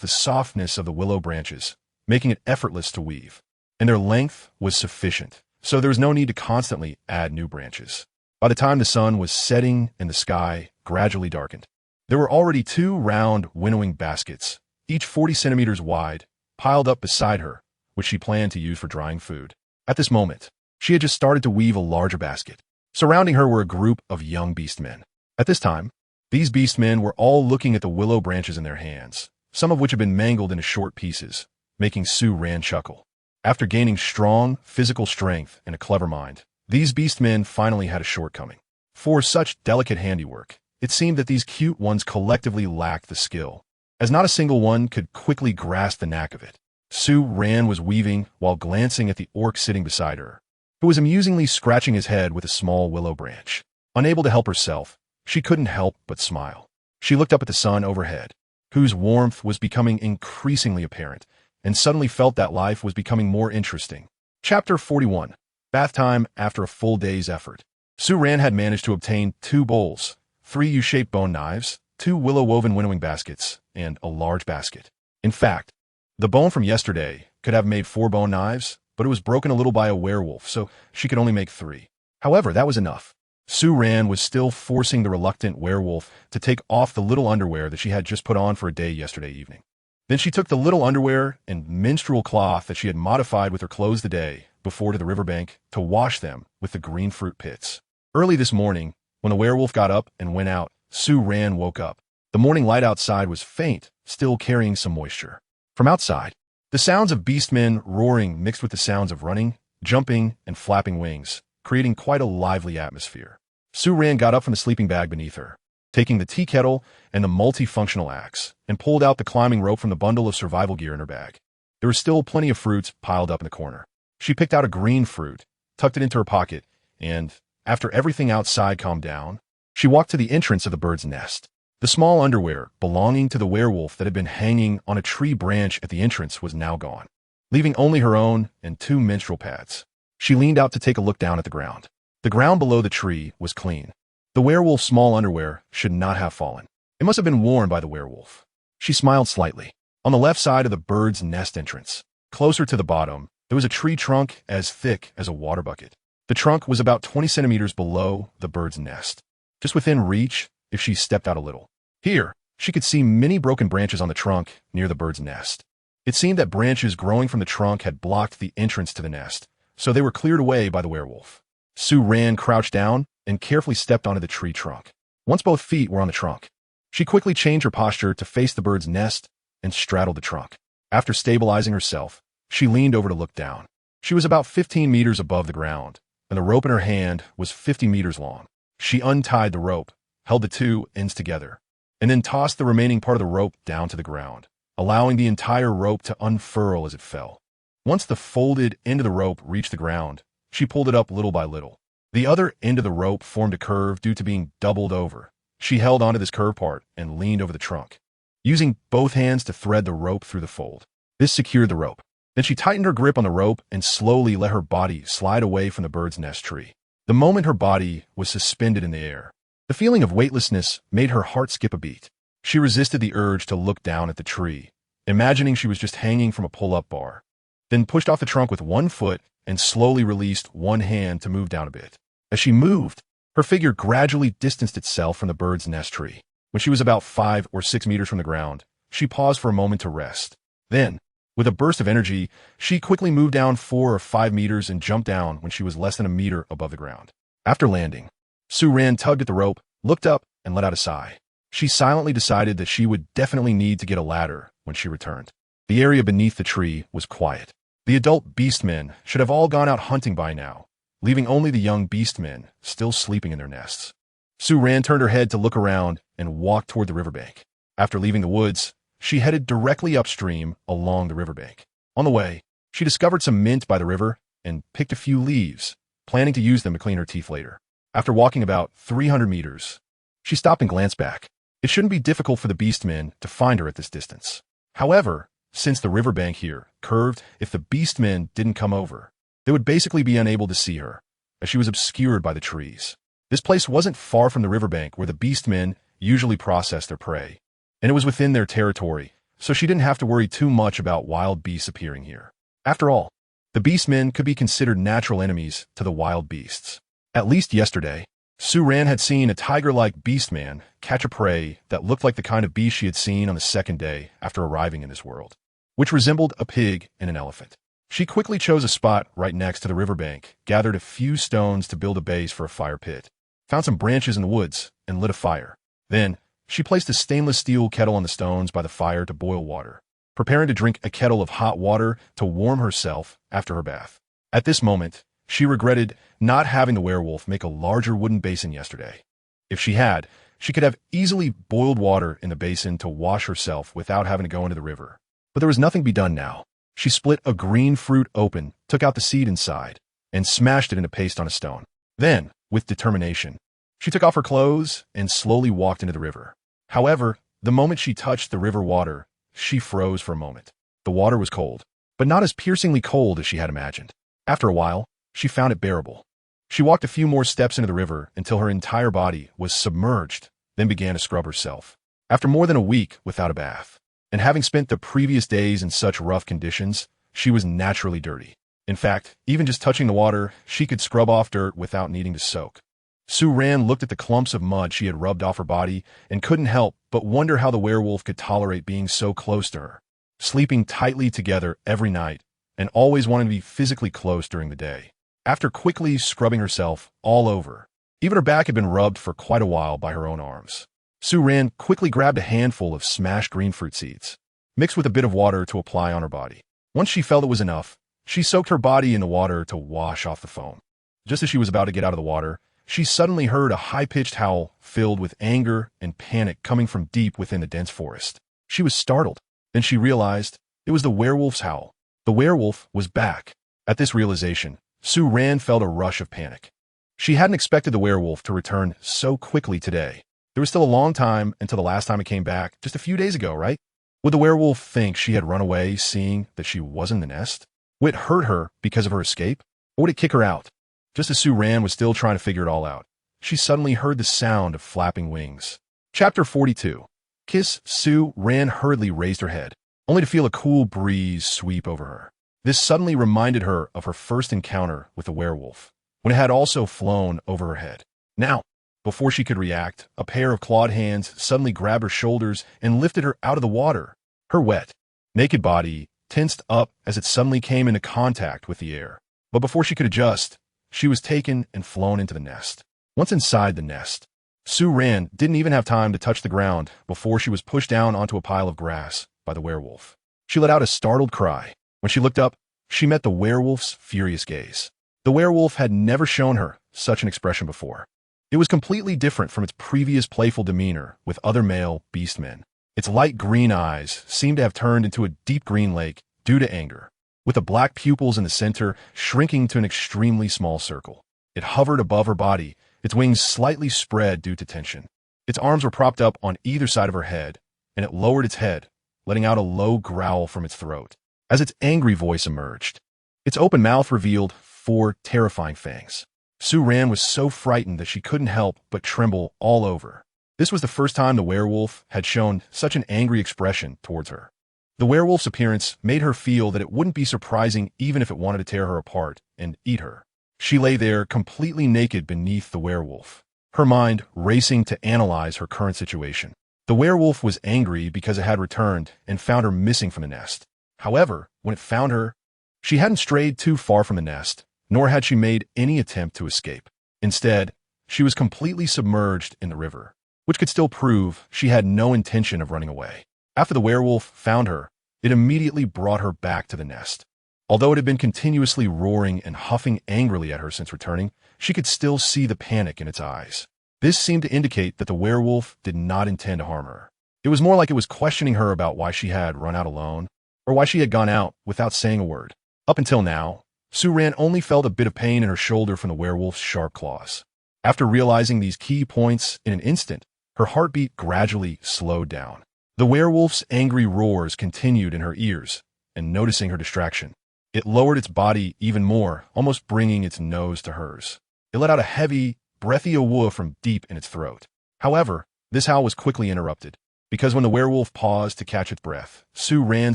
the softness of the willow branches, making it effortless to weave, and their length was sufficient, so there was no need to constantly add new branches. By the time the sun was setting and the sky gradually darkened, there were already 2 round winnowing baskets, each 40 centimeters wide, piled up beside her, which she planned to use for drying food. At this moment, she had just started to weave a larger basket. Surrounding her were a group of young beastmen. At this time, these beastmen were all looking at the willow branches in their hands, some of which had been mangled into short pieces, making Suran chuckle. After gaining strong physical strength and a clever mind, these beastmen finally had a shortcoming. For such delicate handiwork, it seemed that these cute ones collectively lacked the skill, as not a single one could quickly grasp the knack of it. Suran was weaving while glancing at the orc sitting beside her, who was amusingly scratching his head with a small willow branch. Unable to help herself, she couldn't help but smile. She looked up at the sun overhead, whose warmth was becoming increasingly apparent, and suddenly felt that life was becoming more interesting. Chapter 41. Bath time after a full day's effort. Suran had managed to obtain 2 bowls, 3 U-shaped bone knives, 2 willow-woven winnowing baskets, and a large basket. In fact, the bone from yesterday could have made 4 bone knives, but it was broken a little by a werewolf, so she could only make 3. However, that was enough. Suran was still forcing the reluctant werewolf to take off the little underwear that she had just put on for a day yesterday evening. Then she took the little underwear and menstrual cloth that she had modified with her clothes the day before to the riverbank to wash them with the green fruit pits. Early this morning, when the werewolf got up and went out, Suran woke up. The morning light outside was faint, still carrying some moisture. From outside, the sounds of beastmen roaring mixed with the sounds of running, jumping, and flapping wings, creating quite a lively atmosphere. Suran got up from the sleeping bag beneath her, taking the tea kettle and the multifunctional axe, and pulled out the climbing rope from the bundle of survival gear in her bag. There was still plenty of fruits piled up in the corner. She picked out a green fruit, tucked it into her pocket, and, after everything outside calmed down, she walked to the entrance of the bird's nest. The small underwear belonging to the werewolf that had been hanging on a tree branch at the entrance was now gone, leaving only her own and 2 menstrual pads. She leaned out to take a look down at the ground. The ground below the tree was clean. The werewolf's small underwear should not have fallen. It must have been worn by the werewolf. She smiled slightly. On the left side of the bird's nest entrance, closer to the bottom, there was a tree trunk as thick as a water bucket. The trunk was about 20 centimeters below the bird's nest, just within reach if she stepped out a little. Here, she could see many broken branches on the trunk near the bird's nest. It seemed that branches growing from the trunk had blocked the entrance to the nest, so they were cleared away by the werewolf. Suran crouched down and carefully stepped onto the tree trunk. Once both feet were on the trunk, she quickly changed her posture to face the bird's nest and straddled the trunk. After stabilizing herself, she leaned over to look down. She was about 15 meters above the ground, and the rope in her hand was 50 meters long. She untied the rope, held the 2 ends together, and then tossed the remaining part of the rope down to the ground, allowing the entire rope to unfurl as it fell. Once the folded end of the rope reached the ground, she pulled it up little by little. The other end of the rope formed a curve due to being doubled over. She held onto this curved part and leaned over the trunk, using both hands to thread the rope through the fold. This secured the rope. Then she tightened her grip on the rope and slowly let her body slide away from the bird's nest tree. The moment her body was suspended in the air, the feeling of weightlessness made her heart skip a beat. She resisted the urge to look down at the tree, imagining she was just hanging from a pull-up bar, then pushed off the trunk with 1 foot and slowly released 1 hand to move down a bit. As she moved, her figure gradually distanced itself from the bird's nest tree. When she was about 5 or 6 meters from the ground, she paused for a moment to rest. Then, with a burst of energy, she quickly moved down 4 or 5 meters and jumped down when she was less than a meter above the ground. After landing, Suran tugged at the rope, looked up, and let out a sigh. She silently decided that she would definitely need to get a ladder when she returned. The area beneath the tree was quiet. The adult beastmen should have all gone out hunting by now, leaving only the young beastmen still sleeping in their nests. Suran turned her head to look around and walked toward the riverbank. After leaving the woods, she headed directly upstream along the riverbank. On the way, she discovered some mint by the river and picked a few leaves, planning to use them to clean her teeth later. After walking about 300 meters, she stopped and glanced back. It shouldn't be difficult for the beastmen to find her at this distance. However, since the riverbank here curved, if the beastmen didn't come over, they would basically be unable to see her, as she was obscured by the trees. This place wasn't far from the riverbank where the beastmen usually process their prey, and it was within their territory, so she didn't have to worry too much about wild beasts appearing here. After all, the beastmen could be considered natural enemies to the wild beasts. At least yesterday, Su-Ran had seen a tiger-like beastman catch a prey that looked like the kind of beast she had seen on the second day after arriving in this world, which resembled a pig and an elephant. She quickly chose a spot right next to the riverbank, gathered a few stones to build a base for a fire pit, found some branches in the woods, and lit a fire. Then, she placed a stainless steel kettle on the stones by the fire to boil water, preparing to drink a kettle of hot water to warm herself after her bath. At this moment, she regretted not having the werewolf make a larger wooden basin yesterday. If she had, she could have easily boiled water in the basin to wash herself without having to go into the river. But there was nothing to be done now. She split a green fruit open, took out the seed inside, and smashed it into paste on a stone. Then, with determination, she took off her clothes and slowly walked into the river. However, the moment she touched the river water, she froze for a moment. The water was cold, but not as piercingly cold as she had imagined. After a while, she found it bearable. She walked a few more steps into the river until her entire body was submerged, then began to scrub herself. After more than a week without a bath, and having spent the previous days in such rough conditions, she was naturally dirty. In fact, even just touching the water, she could scrub off dirt without needing to soak. Su-Ran looked at the clumps of mud she had rubbed off her body and couldn't help but wonder how the werewolf could tolerate being so close to her, sleeping tightly together every night and always wanting to be physically close during the day. After quickly scrubbing herself all over, even her back had been rubbed for quite a while by her own arms, Su-Ran quickly grabbed a handful of smashed green fruit seeds, mixed with a bit of water to apply on her body. Once she felt it was enough, she soaked her body in the water to wash off the foam. Just as she was about to get out of the water, she suddenly heard a high-pitched howl filled with anger and panic coming from deep within the dense forest. She was startled. Then she realized it was the werewolf's howl. The werewolf was back. At this realization, Su-Ran felt a rush of panic. She hadn't expected the werewolf to return so quickly today. There was still a long time until the last time it came back, just a few days ago, right? Would the werewolf think she had run away, seeing that she was in the nest? Would it hurt her because of her escape? Or would it kick her out? Just as Su-Ran was still trying to figure it all out, she suddenly heard the sound of flapping wings. Chapter 42. Kiss. Su-Ran hurriedly raised her head, only to feel a cool breeze sweep over her. This suddenly reminded her of her first encounter with the werewolf, when it had also flown over her head. Now, before she could react, a pair of clawed hands suddenly grabbed her shoulders and lifted her out of the water. Her wet, naked body tensed up as it suddenly came into contact with the air. But before she could adjust, she was taken and flown into the nest. Once inside the nest, Su-Ran didn't even have time to touch the ground before she was pushed down onto a pile of grass by the werewolf. She let out a startled cry. When she looked up, she met the werewolf's furious gaze. The werewolf had never shown her such an expression before. It was completely different from its previous playful demeanor with other male beastmen. Its light green eyes seemed to have turned into a deep green lake due to anger, with the black pupils in the center shrinking to an extremely small circle. It hovered above her body, its wings slightly spread due to tension. Its arms were propped up on either side of her head, and it lowered its head, letting out a low growl from its throat. As its angry voice emerged, its open mouth revealed 4 terrifying fangs. Su-Ran was so frightened that she couldn't help but tremble all over. This was the first time the werewolf had shown such an angry expression towards her. The werewolf's appearance made her feel that it wouldn't be surprising even if it wanted to tear her apart and eat her. She lay there completely naked beneath the werewolf, her mind racing to analyze her current situation. The werewolf was angry because it had returned and found her missing from the nest. However, when it found her, she hadn't strayed too far from the nest, nor had she made any attempt to escape. Instead, she was completely submerged in the river, which could still prove she had no intention of running away. After the werewolf found her, it immediately brought her back to the nest. Although it had been continuously roaring and huffing angrily at her since returning, she could still see the panic in its eyes. This seemed to indicate that the werewolf did not intend to harm her. It was more like it was questioning her about why she had run out alone, or why she had gone out without saying a word. Up until now, Su-ran only felt a bit of pain in her shoulder from the werewolf's sharp claws. After realizing these key points in an instant, her heartbeat gradually slowed down. The werewolf's angry roars continued in her ears, and noticing her distraction, it lowered its body even more, almost bringing its nose to hers. It let out a heavy, breathy woof from deep in its throat. However, this howl was quickly interrupted, because when the werewolf paused to catch its breath, Su-ran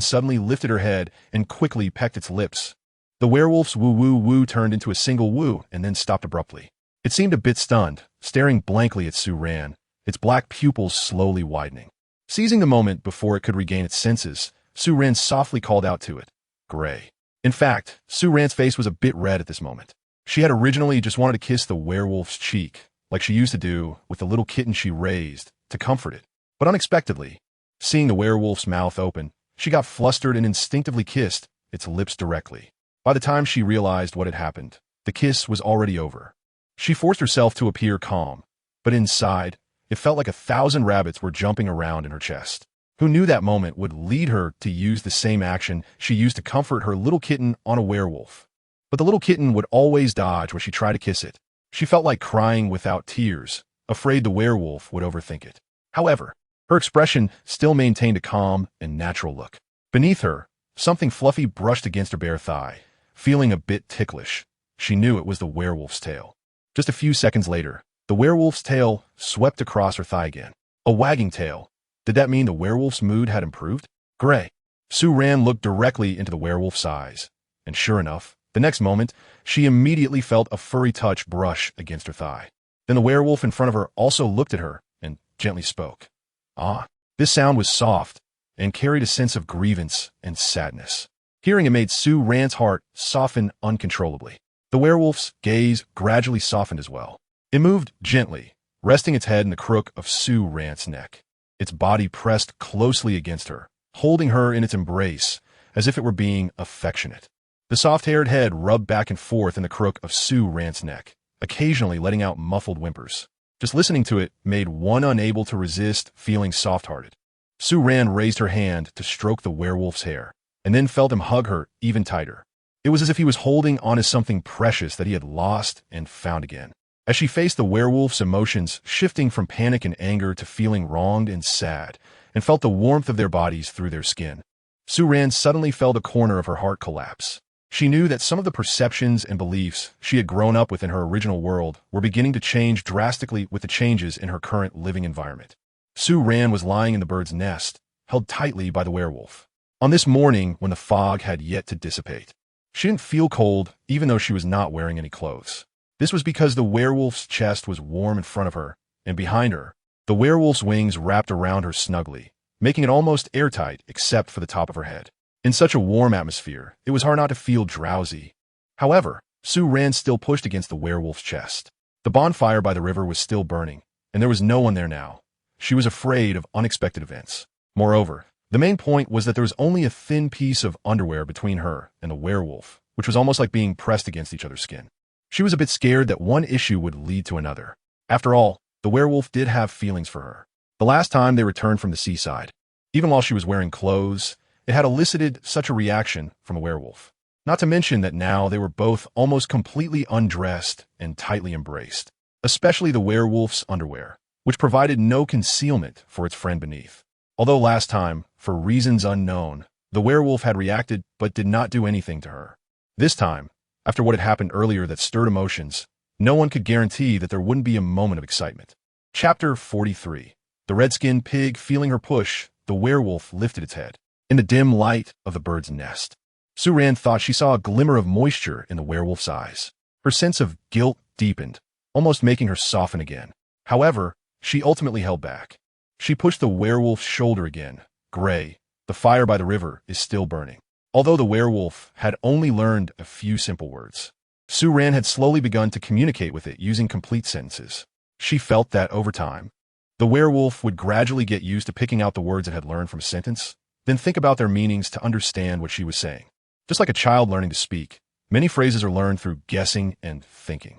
suddenly lifted her head and quickly pecked its lips. The werewolf's woo-woo-woo turned into a single woo and then stopped abruptly. It seemed a bit stunned, staring blankly at Su-ran, its black pupils slowly widening. Seizing the moment before it could regain its senses, Su-ran softly called out to it, "Gray." In fact, Su-ran's face was a bit red at this moment. She had originally just wanted to kiss the werewolf's cheek, like she used to do with the little kitten she raised, to comfort it. But unexpectedly, seeing the werewolf's mouth open, she got flustered and instinctively kissed its lips directly. By the time she realized what had happened, the kiss was already over. She forced herself to appear calm, but inside, it felt like 1,000 rabbits were jumping around in her chest. Who knew that moment would lead her to use the same action she used to comfort her little kitten on a werewolf? But the little kitten would always dodge when she tried to kiss it. She felt like crying without tears, afraid the werewolf would overthink it. However, her expression still maintained a calm and natural look. Beneath her, something fluffy brushed against her bare thigh. Feeling a bit ticklish, she knew it was the werewolf's tail. Just a few seconds later, the werewolf's tail swept across her thigh again. A wagging tail. Did that mean the werewolf's mood had improved? Gray. Su-ran looked directly into the werewolf's eyes, and sure enough, the next moment, she immediately felt a furry touch brush against her thigh. Then the werewolf in front of her also looked at her and gently spoke. Ah, this sound was soft and carried a sense of grievance and sadness. Hearing it made Su-ran's heart soften uncontrollably. The werewolf's gaze gradually softened as well. It moved gently, resting its head in the crook of Su-ran's neck. Its body pressed closely against her, holding her in its embrace, as if it were being affectionate. The soft-haired head rubbed back and forth in the crook of Su-ran's neck, occasionally letting out muffled whimpers. Just listening to it made one unable to resist feeling soft-hearted. Su-ran raised her hand to stroke the werewolf's hair, and then felt him hug her even tighter. It was as if he was holding on to something precious that he had lost and found again. As she faced the werewolf's emotions shifting from panic and anger to feeling wronged and sad, and felt the warmth of their bodies through their skin, Su-ran suddenly felt a corner of her heart collapse. She knew that some of the perceptions and beliefs she had grown up with in her original world were beginning to change drastically with the changes in her current living environment. Su-ran was lying in the bird's nest, held tightly by the werewolf. On this morning when the fog had yet to dissipate, she didn't feel cold even though she was not wearing any clothes. This was because the werewolf's chest was warm in front of her, and behind her, the werewolf's wings wrapped around her snugly, making it almost airtight except for the top of her head. In such a warm atmosphere, it was hard not to feel drowsy. However, Su-ran still pushed against the werewolf's chest. The bonfire by the river was still burning, and there was no one there now. She was afraid of unexpected events. Moreover, the main point was that there was only a thin piece of underwear between her and the werewolf, which was almost like being pressed against each other's skin. She was a bit scared that one issue would lead to another. After all, the werewolf did have feelings for her. The last time they returned from the seaside, even while she was wearing clothes, it had elicited such a reaction from a werewolf. Not to mention that now they were both almost completely undressed and tightly embraced, especially the werewolf's underwear, which provided no concealment for its friend beneath. Although last time, for reasons unknown, the werewolf had reacted but did not do anything to her. This time, after what had happened earlier that stirred emotions, no one could guarantee that there wouldn't be a moment of excitement. Chapter 43. The red-skinned pig feeling her push, the werewolf lifted its head. In the dim light of the bird's nest, Su-ran thought she saw a glimmer of moisture in the werewolf's eyes. Her sense of guilt deepened, almost making her soften again. However, she ultimately held back. She pushed the werewolf's shoulder again. Gray, the fire by the river is still burning. Although the werewolf had only learned a few simple words, Su-ran had slowly begun to communicate with it using complete sentences. She felt that over time, the werewolf would gradually get used to picking out the words it had learned from a sentence, then think about their meanings to understand what she was saying. Just like a child learning to speak, many phrases are learned through guessing and thinking.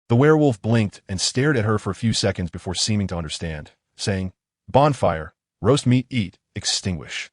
The werewolf blinked and stared at her for a few seconds before seeming to understand, saying, "Bonfire, roast meat, eat, extinguish."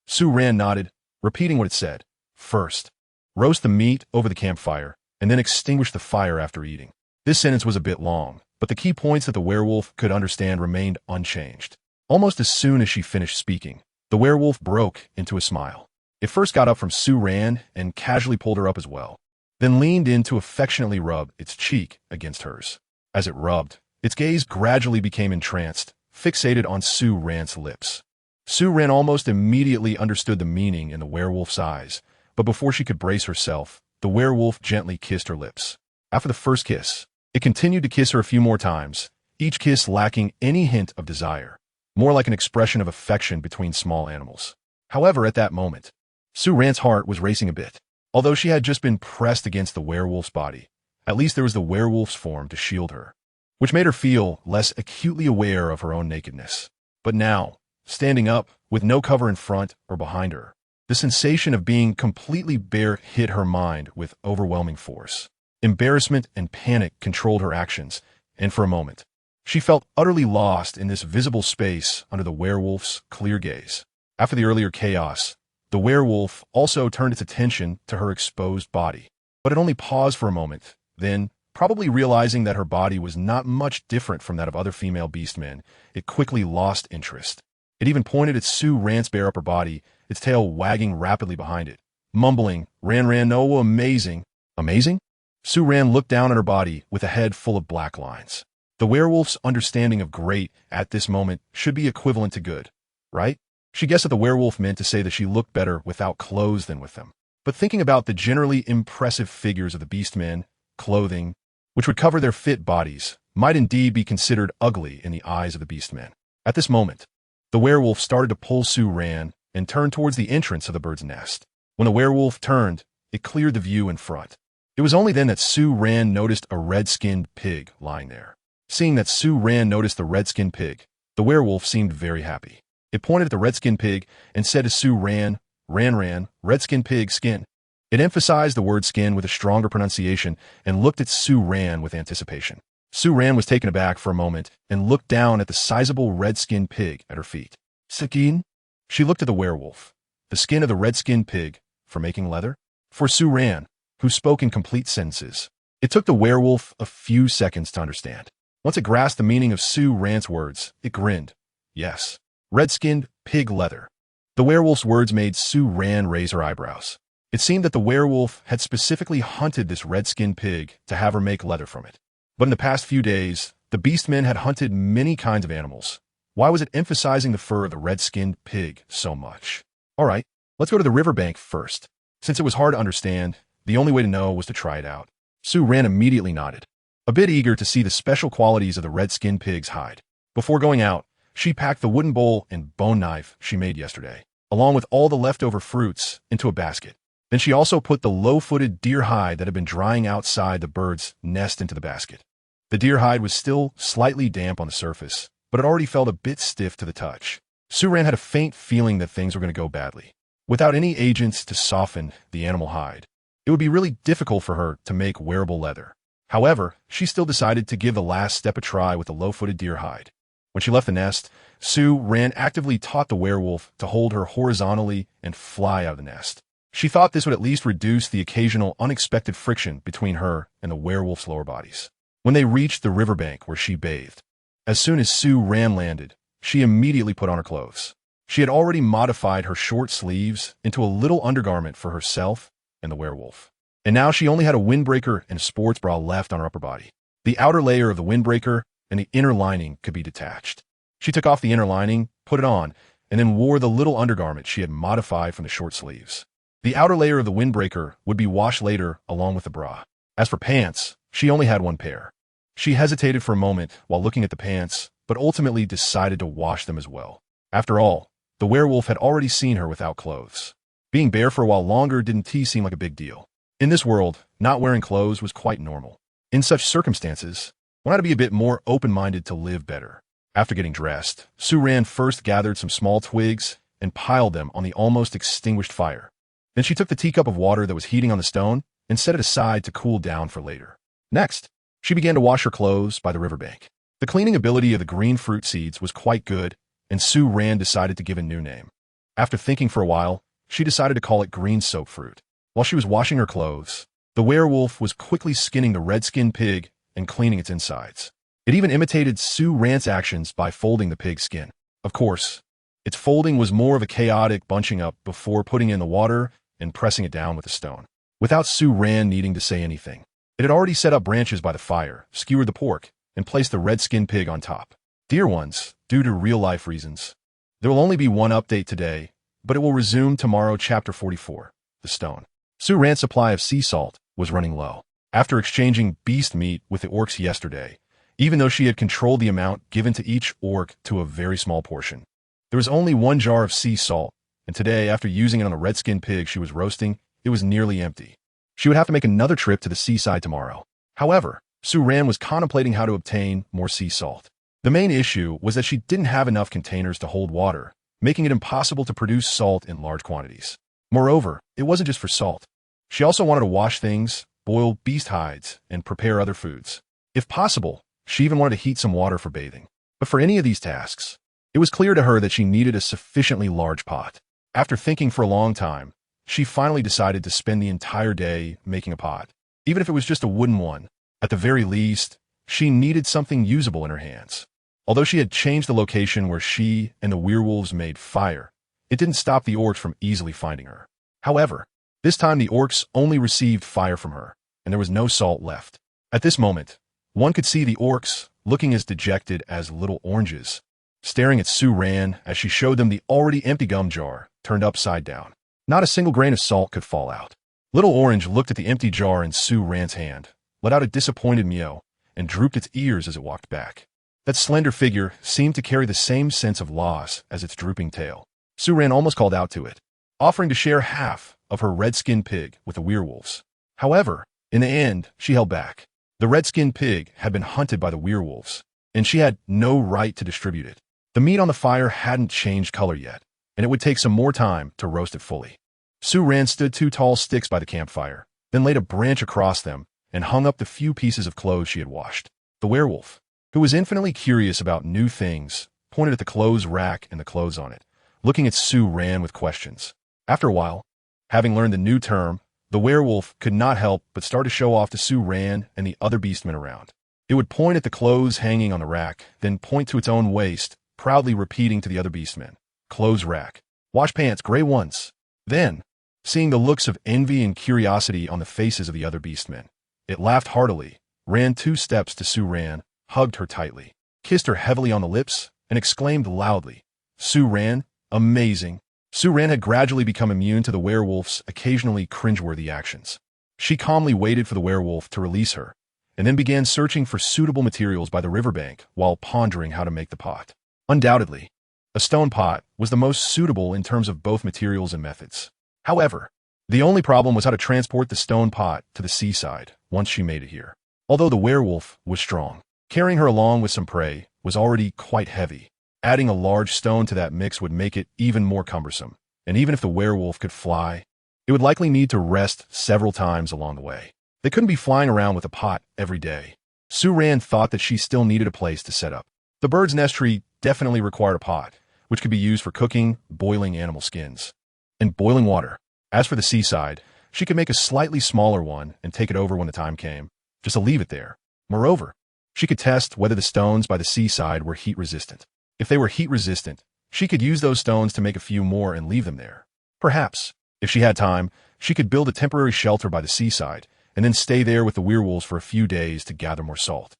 Su-ran nodded, repeating what it said. "First, roast the meat over the campfire, and then extinguish the fire after eating." This sentence was a bit long, but the key points that the werewolf could understand remained unchanged. Almost as soon as she finished speaking, the werewolf broke into a smile. It first got up from Su-ran and casually pulled her up as well, then leaned in to affectionately rub its cheek against hers. As it rubbed, its gaze gradually became entranced, fixated on Su-ran's lips. Su-ran almost immediately understood the meaning in the werewolf's eyes, but before she could brace herself, the werewolf gently kissed her lips. After the first kiss, it continued to kiss her a few more times, each kiss lacking any hint of desire, more like an expression of affection between small animals. However, at that moment, Su-ran's heart was racing a bit. Although she had just been pressed against the werewolf's body, at least there was the werewolf's form to shield her, which made her feel less acutely aware of her own nakedness. But now, standing up, with no cover in front or behind her, the sensation of being completely bare hit her mind with overwhelming force. Embarrassment and panic controlled her actions, and for a moment, she felt utterly lost in this visible space under the werewolf's clear gaze. After the earlier chaos, the werewolf also turned its attention to her exposed body, but it only paused for a moment. Then, probably realizing that her body was not much different from that of other female beastmen, it quickly lost interest. It even pointed at Su-ran's bare upper body, its tail wagging rapidly behind it, mumbling, "Ran, no, amazing." Amazing? Su-ran looked down at her body with a head full of black lines. The werewolf's understanding of great at this moment should be equivalent to good, right? She guessed that the werewolf meant to say that she looked better without clothes than with them. But thinking about the generally impressive figures of the beastmen, clothing, which would cover their fit bodies, might indeed be considered ugly in the eyes of the beastmen. At this moment, the werewolf started to pull Su-ran and turned towards the entrance of the bird's nest. When the werewolf turned, it cleared the view in front. It was only then that Su-ran noticed a red-skinned pig lying there. Seeing that Su-ran noticed the red-skinned pig, the werewolf seemed very happy. It pointed at the red-skinned pig and said to Su-ran, "Ran, red-skinned pig, skin." It emphasized the word skin with a stronger pronunciation and looked at Su-ran with anticipation. Su-ran was taken aback for a moment and looked down at the sizable red-skinned pig at her feet. "Skin?" She looked at the werewolf. "The skin of the red-skinned pig, for making leather?" For Su-ran, who spoke in complete sentences. It took the werewolf a few seconds to understand. Once it grasped the meaning of Su-ran's words, it grinned. Yes, red-skinned pig leather. The werewolf's words made Su-ran raise her eyebrows. It seemed that the werewolf had specifically hunted this red-skinned pig to have her make leather from it. But in the past few days, the beastmen had hunted many kinds of animals. Why was it emphasizing the fur of the red-skinned pig so much? All right, let's go to the riverbank first. Since it was hard to understand, the only way to know was to try it out. Su-ran immediately nodded, a bit eager to see the special qualities of the red-skinned pig's hide. Before going out, she packed the wooden bowl and bone knife she made yesterday, along with all the leftover fruits, into a basket. Then she also put the low-footed deer hide that had been drying outside the bird's nest into the basket. The deer hide was still slightly damp on the surface, but it already felt a bit stiff to the touch. Su-ran had a faint feeling that things were going to go badly. Without any agents to soften the animal hide, it would be really difficult for her to make wearable leather. However, she still decided to give the last step a try with the low-footed deer hide. When she left the nest, Su-ran actively taught the werewolf to hold her horizontally and fly out of the nest. She thought this would at least reduce the occasional unexpected friction between her and the werewolf's lower bodies. When they reached the riverbank where she bathed, as soon as Su-ran landed, she immediately put on her clothes. She had already modified her short sleeves into a little undergarment for herself and the werewolf. And now she only had a windbreaker and a sports bra left on her upper body. The outer layer of the windbreaker and the inner lining could be detached. She took off the inner lining, put it on, and then wore the little undergarment she had modified from the short sleeves. The outer layer of the windbreaker would be washed later along with the bra. As for pants, she only had one pair. She hesitated for a moment while looking at the pants, but ultimately decided to wash them as well. After all, the werewolf had already seen her without clothes. Being bare for a while longer didn't seem like a big deal. In this world, not wearing clothes was quite normal. In such circumstances, one had to be a bit more open-minded to live better. After getting dressed, Su-ran first gathered some small twigs and piled them on the almost extinguished fire. Then she took the teacup of water that was heating on the stone and set it aside to cool down for later. Next, She began to wash her clothes by the riverbank. The cleaning ability of the green fruit seeds was quite good, and Su Ran decided to give a new name. After thinking for a while, she decided to call it green soap fruit. While she was washing her clothes, the werewolf was quickly skinning the red-skinned pig and cleaning its insides. It even imitated Su Ran's actions by folding the pig's skin. Of course, its folding was more of a chaotic bunching up before putting in the water and pressing it down with a stone. Without Su Ran needing to say anything, it had already set up branches by the fire, skewered the pork, and placed the red-skinned pig on top. Dear ones, due to real-life reasons, there will only be one update today, but it will resume tomorrow. Chapter 44, The Stone. Su Ran's supply of sea salt was running low. After exchanging beast meat with the orcs yesterday, even though she had controlled the amount given to each orc to a very small portion, there was only one jar of sea salt, and today, after using it on the red-skinned pig she was roasting, it was nearly empty. She would have to make another trip to the seaside tomorrow. However, Su Ran was contemplating how to obtain more sea salt. The main issue was that she didn't have enough containers to hold water, making it impossible to produce salt in large quantities. Moreover, it wasn't just for salt. She also wanted to wash things, boil beast hides, and prepare other foods. If possible, she even wanted to heat some water for bathing. But for any of these tasks, it was clear to her that she needed a sufficiently large pot. After thinking for a long time, she finally decided to spend the entire day making a pot. Even if it was just a wooden one, at the very least, she needed something usable in her hands. Although she had changed the location where she and the werewolves made fire, it didn't stop the orcs from easily finding her. However, this time the orcs only received fire from her, and there was no salt left. At this moment, one could see the orcs, looking as dejected as little oranges, staring at Su Ran as she showed them the already empty gum jar turned upside down. Not a single grain of salt could fall out. Little Orange looked at the empty jar in Su Ran's hand, let out a disappointed meow, and drooped its ears as it walked back. That slender figure seemed to carry the same sense of loss as its drooping tail. Su Ran almost called out to it, offering to share half of her red-skinned pig with the werewolves. However, in the end, she held back. The red-skinned pig had been hunted by the werewolves, and she had no right to distribute it. The meat on the fire hadn't changed color yet, and it would take some more time to roast it fully. Su Ran stood 2 tall sticks by the campfire, then laid a branch across them and hung up the few pieces of clothes she had washed. The werewolf, who was infinitely curious about new things, pointed at the clothes rack and the clothes on it, looking at Su Ran with questions. After a while, having learned the new term, the werewolf could not help but start to show off to Su Ran and the other beastmen around. It would point at the clothes hanging on the rack, then point to its own waist, proudly repeating to the other beastmen, "Clothes rack. Wash pants, gray ones." Then, seeing the looks of envy and curiosity on the faces of the other beastmen, it laughed heartily, ran 2 steps to Su Ran, hugged her tightly, kissed her heavily on the lips, and exclaimed loudly, "Su Ran, amazing." Su Ran had gradually become immune to the werewolf's occasionally cringeworthy actions. She calmly waited for the werewolf to release her, and then began searching for suitable materials by the riverbank while pondering how to make the pot. Undoubtedly, a stone pot was the most suitable in terms of both materials and methods. However, the only problem was how to transport the stone pot to the seaside once she made it here. Although the werewolf was strong, carrying her along with some prey was already quite heavy. Adding a large stone to that mix would make it even more cumbersome, and even if the werewolf could fly, it would likely need to rest several times along the way. They couldn't be flying around with a pot every day. Su Ran thought that she still needed a place to set up. The bird's nest tree definitely required a pot, which could be used for cooking, boiling animal skins, and boiling water. As for the seaside, she could make a slightly smaller one and take it over when the time came, just to leave it there. Moreover, she could test whether the stones by the seaside were heat-resistant. If they were heat-resistant, she could use those stones to make a few more and leave them there. Perhaps, if she had time, she could build a temporary shelter by the seaside and then stay there with the werewolves for a few days to gather more salt.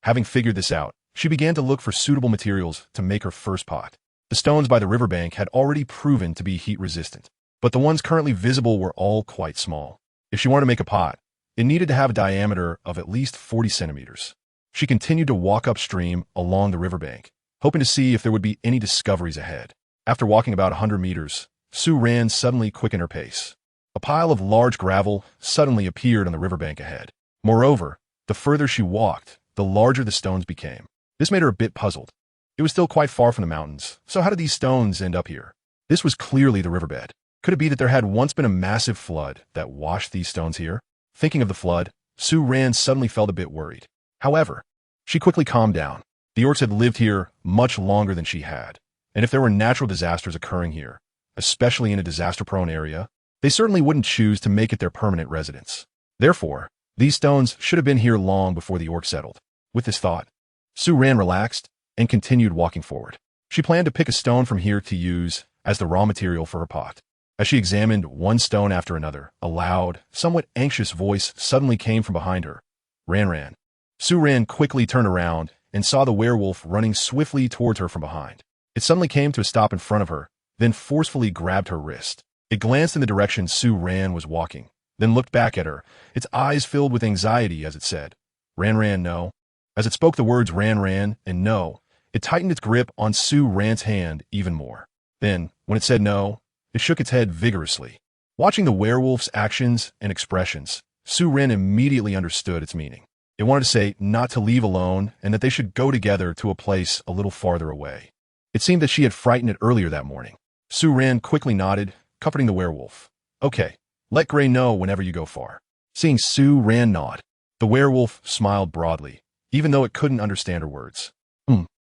Having figured this out, she began to look for suitable materials to make her first pot. The stones by the riverbank had already proven to be heat-resistant, but the ones currently visible were all quite small. If she wanted to make a pot, it needed to have a diameter of at least 40 centimeters. She continued to walk upstream along the riverbank, hoping to see if there would be any discoveries ahead. After walking about 100 meters, Su Ran suddenly quickened her pace. A pile of large gravel suddenly appeared on the riverbank ahead. Moreover, the further she walked, the larger the stones became. This made her a bit puzzled. It was still quite far from the mountains, so how did these stones end up here? This was clearly the riverbed. Could it be that there had once been a massive flood that washed these stones here? Thinking of the flood, Su Ran suddenly felt a bit worried. However, she quickly calmed down. The orcs had lived here much longer than she had, and if there were natural disasters occurring here, especially in a disaster-prone area, they certainly wouldn't choose to make it their permanent residence. Therefore, these stones should have been here long before the orcs settled. With this thought, Su-Ran relaxed and continued walking forward. She planned to pick a stone from here to use as the raw material for her pot. As she examined one stone after another, a loud, somewhat anxious voice suddenly came from behind her. Ran. Su-Ran quickly turned around and saw the werewolf running swiftly towards her from behind. It suddenly came to a stop in front of her, then forcefully grabbed her wrist. It glanced in the direction Su-Ran was walking, then looked back at her, its eyes filled with anxiety as it said, Ran, no. As it spoke the words Ran and no, it tightened its grip on Su-Ran's hand even more. Then, when it said no, it shook its head vigorously. Watching the werewolf's actions and expressions, Su-Ran immediately understood its meaning. It wanted to say not to leave alone and that they should go together to a place a little farther away. It seemed that she had frightened it earlier that morning. Su-Ran quickly nodded, comforting the werewolf. Okay, let Gray know whenever you go far. Seeing Su-Ran nod, the werewolf smiled broadly, even though it couldn't understand her words.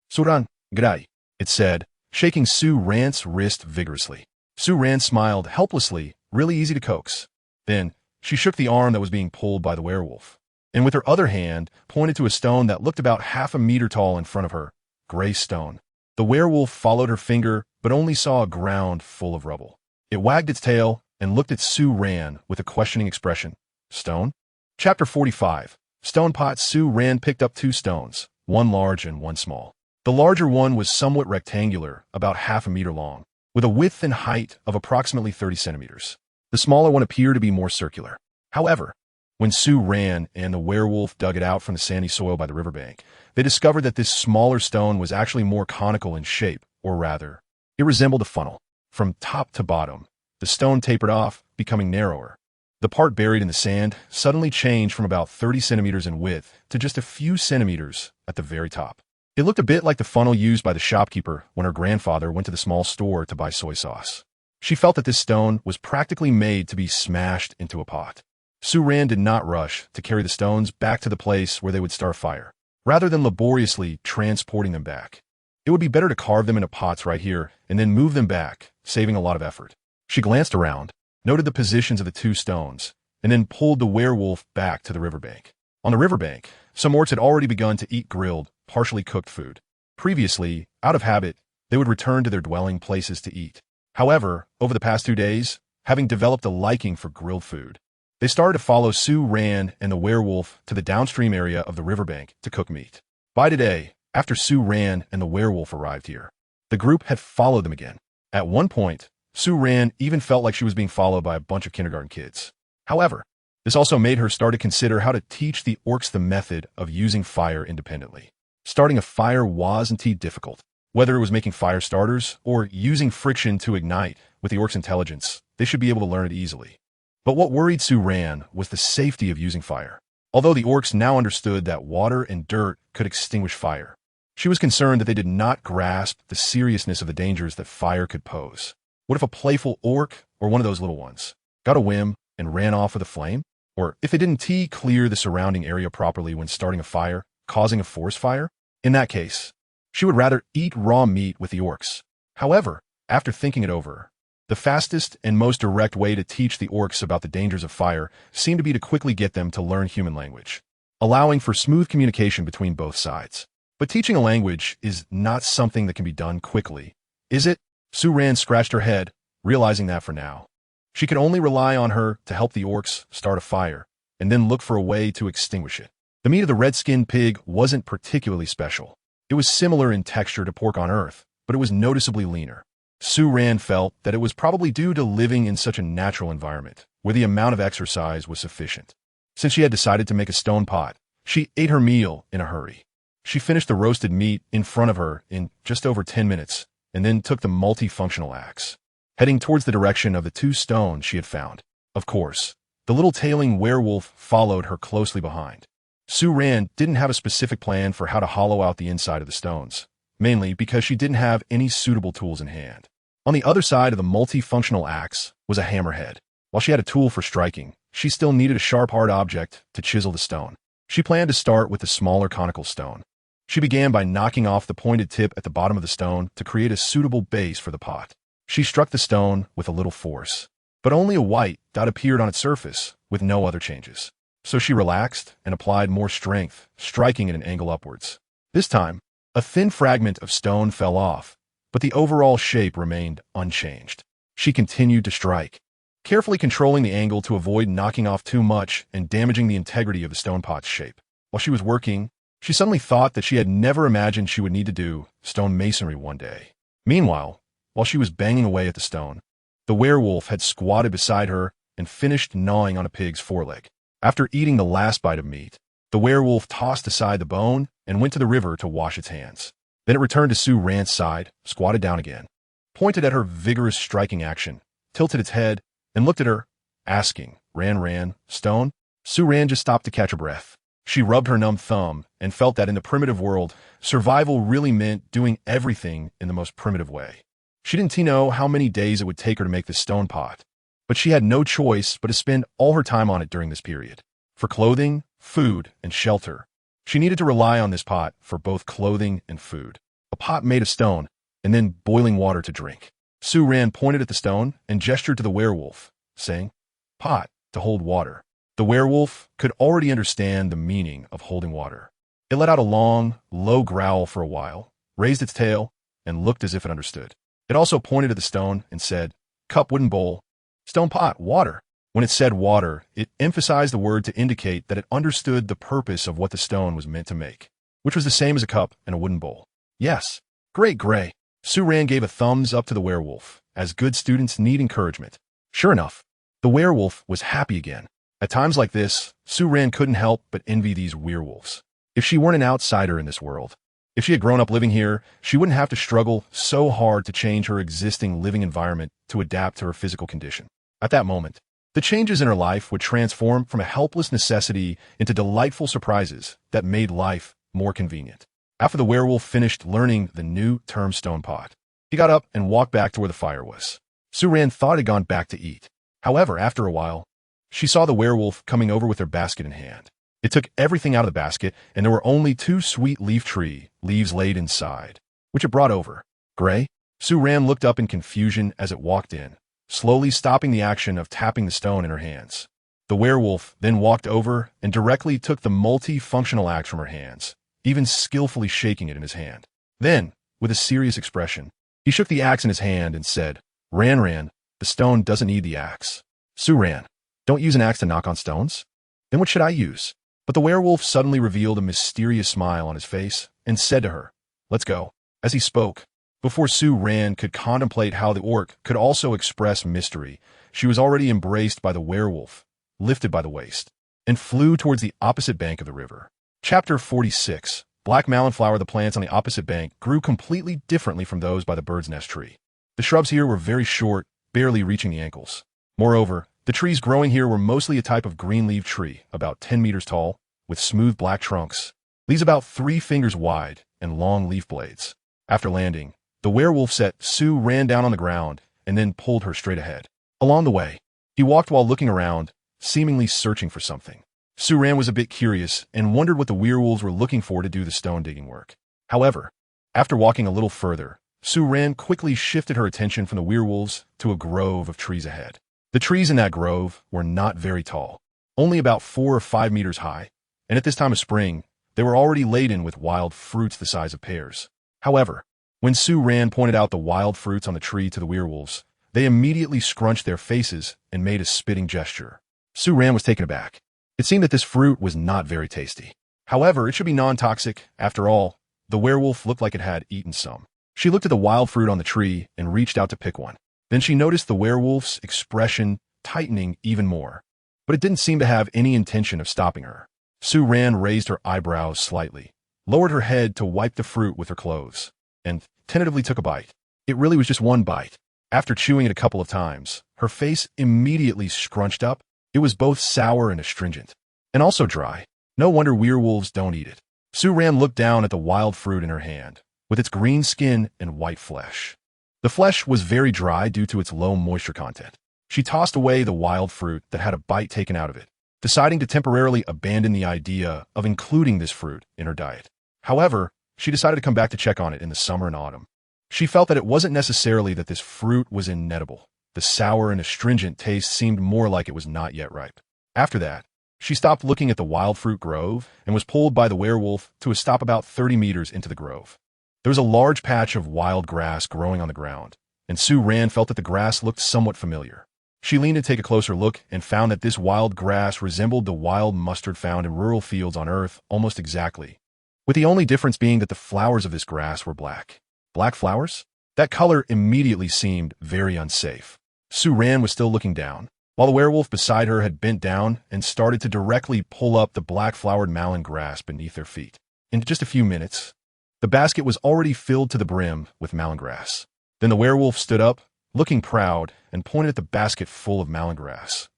Suran, Gray, it said, shaking Su-Ran's wrist vigorously. Su-Ran smiled helplessly, really easy to coax. Then, she shook the arm that was being pulled by the werewolf, and with her other hand, pointed to a stone that looked about half a meter tall in front of her. Gray stone. The werewolf followed her finger, but only saw a ground full of rubble. It wagged its tail and looked at Su-Ran with a questioning expression. Stone? Chapter 45. Stone Pot. Su-Ran picked up two stones, one large and one small. The larger one was somewhat rectangular, about half a meter long, with a width and height of approximately 30 centimeters. The smaller one appeared to be more circular. However, when Su-Ran and the werewolf dug it out from the sandy soil by the riverbank, they discovered that this smaller stone was actually more conical in shape, or rather, it resembled a funnel. From top to bottom, the stone tapered off, becoming narrower. The part buried in the sand suddenly changed from about 30 centimeters in width to just a few centimeters at the very top. It looked a bit like the funnel used by the shopkeeper when her grandfather went to the small store to buy soy sauce. She felt that this stone was practically made to be smashed into a pot. Su-Ran did not rush to carry the stones back to the place where they would start a fire, rather than laboriously transporting them back. It would be better to carve them into pots right here and then move them back, saving a lot of effort. She glanced around, noted the positions of the two stones, and then pulled the werewolf back to the riverbank. On the riverbank, some orcs had already begun to eat grilled, partially cooked food. Previously, out of habit, they would return to their dwelling places to eat. However, over the past 2 days, having developed a liking for grilled food, they started to follow Su-Ran and the werewolf to the downstream area of the riverbank to cook meat. By today, after Su-Ran and the werewolf arrived here, the group had followed them again. At one point, Su-Ran even felt like she was being followed by a bunch of kindergarten kids. However, this also made her start to consider how to teach the orcs the method of using fire independently. Starting a fire wasn't too difficult. Whether it was making fire starters or using friction to ignite, with the orcs' intelligence, they should be able to learn it easily. But what worried Su-Ran was the safety of using fire. Although the orcs now understood that water and dirt could extinguish fire, she was concerned that they did not grasp the seriousness of the dangers that fire could pose. What if a playful orc, or one of those little ones, got a whim and ran off with a flame? Or if they didn't clear the surrounding area properly when starting a fire, causing a forest fire? In that case, she would rather eat raw meat with the orcs. However, after thinking it over, the fastest and most direct way to teach the orcs about the dangers of fire seemed to be to quickly get them to learn human language, allowing for smooth communication between both sides. But teaching a language is not something that can be done quickly, is it? Su-Ran scratched her head, realizing that for now, she could only rely on her to help the orcs start a fire, and then look for a way to extinguish it. The meat of the red-skinned pig wasn't particularly special. It was similar in texture to pork on Earth, but it was noticeably leaner. Su-Ran felt that it was probably due to living in such a natural environment, where the amount of exercise was sufficient. Since she had decided to make a stone pot, she ate her meal in a hurry. She finished the roasted meat in front of her in just over 10 minutes, and then took the multifunctional axe, heading towards the direction of the two stones she had found. Of course, the little tailing werewolf followed her closely behind. Su-Ran didn't have a specific plan for how to hollow out the inside of the stones, mainly because she didn't have any suitable tools in hand. On the other side of the multifunctional axe was a hammerhead. While she had a tool for striking, she still needed a sharp hard object to chisel the stone. She planned to start with the smaller conical stone. She began by knocking off the pointed tip at the bottom of the stone to create a suitable base for the pot. She struck the stone with a little force, but only a white dot appeared on its surface, with no other changes. So she relaxed and applied more strength, striking at an angle upwards. This time, a thin fragment of stone fell off, but the overall shape remained unchanged. She continued to strike, carefully controlling the angle to avoid knocking off too much and damaging the integrity of the stone pot's shape. While she was working, she suddenly thought that she had never imagined she would need to do stone masonry one day. Meanwhile, while she was banging away at the stone, the werewolf had squatted beside her and finished gnawing on a pig's foreleg. After eating the last bite of meat, the werewolf tossed aside the bone and went to the river to wash its hands. Then it returned to Sue Ran's side, squatted down again, pointed at her vigorous striking action, tilted its head, and looked at her, asking, Ran, stone? Sue Ran just stopped to catch her breath. She rubbed her numb thumb and felt that in the primitive world, survival really meant doing everything in the most primitive way. She didn't know how many days it would take her to make this stone pot, but she had no choice but to spend all her time on it during this period. For clothing, food, and shelter, she needed to rely on this pot for both clothing and food. A pot made of stone, and then boiling water to drink. Sue Ran pointed at the stone and gestured to the werewolf, saying, pot, to hold water. The werewolf could already understand the meaning of holding water. It let out a long, low growl for a while, raised its tail, and looked as if it understood. It also pointed at the stone and said, cup, wooden bowl, stone pot, water. When it said water, it emphasized the word to indicate that it understood the purpose of what the stone was meant to make, which was the same as a cup and a wooden bowl. Yes, great, Gray. Sue Ran gave a thumbs up to the werewolf, as good students need encouragement. Sure enough, the werewolf was happy again. At times like this, Sue Ran couldn't help but envy these werewolves. If she weren't an outsider in this world, if she had grown up living here, she wouldn't have to struggle so hard to change her existing living environment to adapt to her physical condition. At that moment, the changes in her life would transform from a helpless necessity into delightful surprises that made life more convenient. After the werewolf finished learning the new term stone pot, he got up and walked back to where the fire was. Sue Ran thought he'd gone back to eat. However, after a while, she saw the werewolf coming over with their basket in hand. It took everything out of the basket, and there were only 2 sweet leaf tree leaves laid inside, which it brought over. Gray? Sue Ran looked up in confusion as it walked in, slowly stopping the action of tapping the stone in her hands. The werewolf then walked over and directly took the multi-functional axe from her hands, even skillfully shaking it in his hand. Then, with a serious expression, he shook the axe in his hand and said, Ran, the stone doesn't need the axe. Sue Ran, don't use an axe to knock on stones? Then what should I use? But the werewolf suddenly revealed a mysterious smile on his face and said to her, let's go. As he spoke, before Sue Ran could contemplate how the orc could also express mystery, she was already embraced by the werewolf, lifted by the waist, and flew towards the opposite bank of the river. Chapter 46. Black malonflower. The plants on the opposite bank grew completely differently from those by the bird's nest tree. The shrubs here were very short, barely reaching the ankles. Moreover, the trees growing here were mostly a type of green-leaved tree, about 10 meters tall, with smooth black trunks, leaves about 3 fingers wide, and long leaf blades. After landing, the werewolf set Sue Ran down on the ground and then pulled her straight ahead. Along the way, he walked while looking around, seemingly searching for something. Sue Ran was a bit curious and wondered what the werewolves were looking for to do the stone-digging work. However, after walking a little further, Sue Ran quickly shifted her attention from the werewolves to a grove of trees ahead. The trees in that grove were not very tall, only about 4 or 5 meters high, and at this time of spring, they were already laden with wild fruits the size of pears. However, when Sue Ran pointed out the wild fruits on the tree to the werewolves, they immediately scrunched their faces and made a spitting gesture. Sue Ran was taken aback. It seemed that this fruit was not very tasty. However, it should be non-toxic. After all, the werewolf looked like it had eaten some. She looked at the wild fruit on the tree and reached out to pick one. Then she noticed the werewolf's expression tightening even more, but it didn't seem to have any intention of stopping her. Sue Ran raised her eyebrows slightly, lowered her head to wipe the fruit with her clothes, and tentatively took a bite. It really was just one bite. After chewing it a couple of times, her face immediately scrunched up. It was both sour and astringent, and also dry. No wonder werewolves don't eat it. Sue Ran looked down at the wild fruit in her hand, with its green skin and white flesh. The flesh was very dry due to its low moisture content. She tossed away the wild fruit that had a bite taken out of it, deciding to temporarily abandon the idea of including this fruit in her diet. However, she decided to come back to check on it in the summer and autumn. She felt that it wasn't necessarily that this fruit was inedible. The sour and astringent taste seemed more like it was not yet ripe. After that, she stopped looking at the wild fruit grove and was pulled by the werewolf to a stop about 30 meters into the grove. There was a large patch of wild grass growing on the ground, and Sue Rand felt that the grass looked somewhat familiar. She leaned to take a closer look and found that this wild grass resembled the wild mustard found in rural fields on Earth almost exactly, with the only difference being that the flowers of this grass were black. Black flowers? That color immediately seemed very unsafe. Sue Rand was still looking down, while the werewolf beside her had bent down and started to directly pull up the black-flowered malin grass beneath their feet. In just a few minutes, the basket was already filled to the brim with malin grass. Then the werewolf stood up, looking proud, and pointed at the basket full of malin grass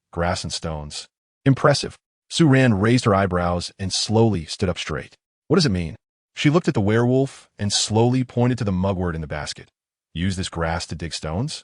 and stones. Impressive. Sue Rand raised her eyebrows and slowly stood up straight. What does it mean? She looked at the werewolf and slowly pointed to the mugwort in the basket. Use this grass to dig stones?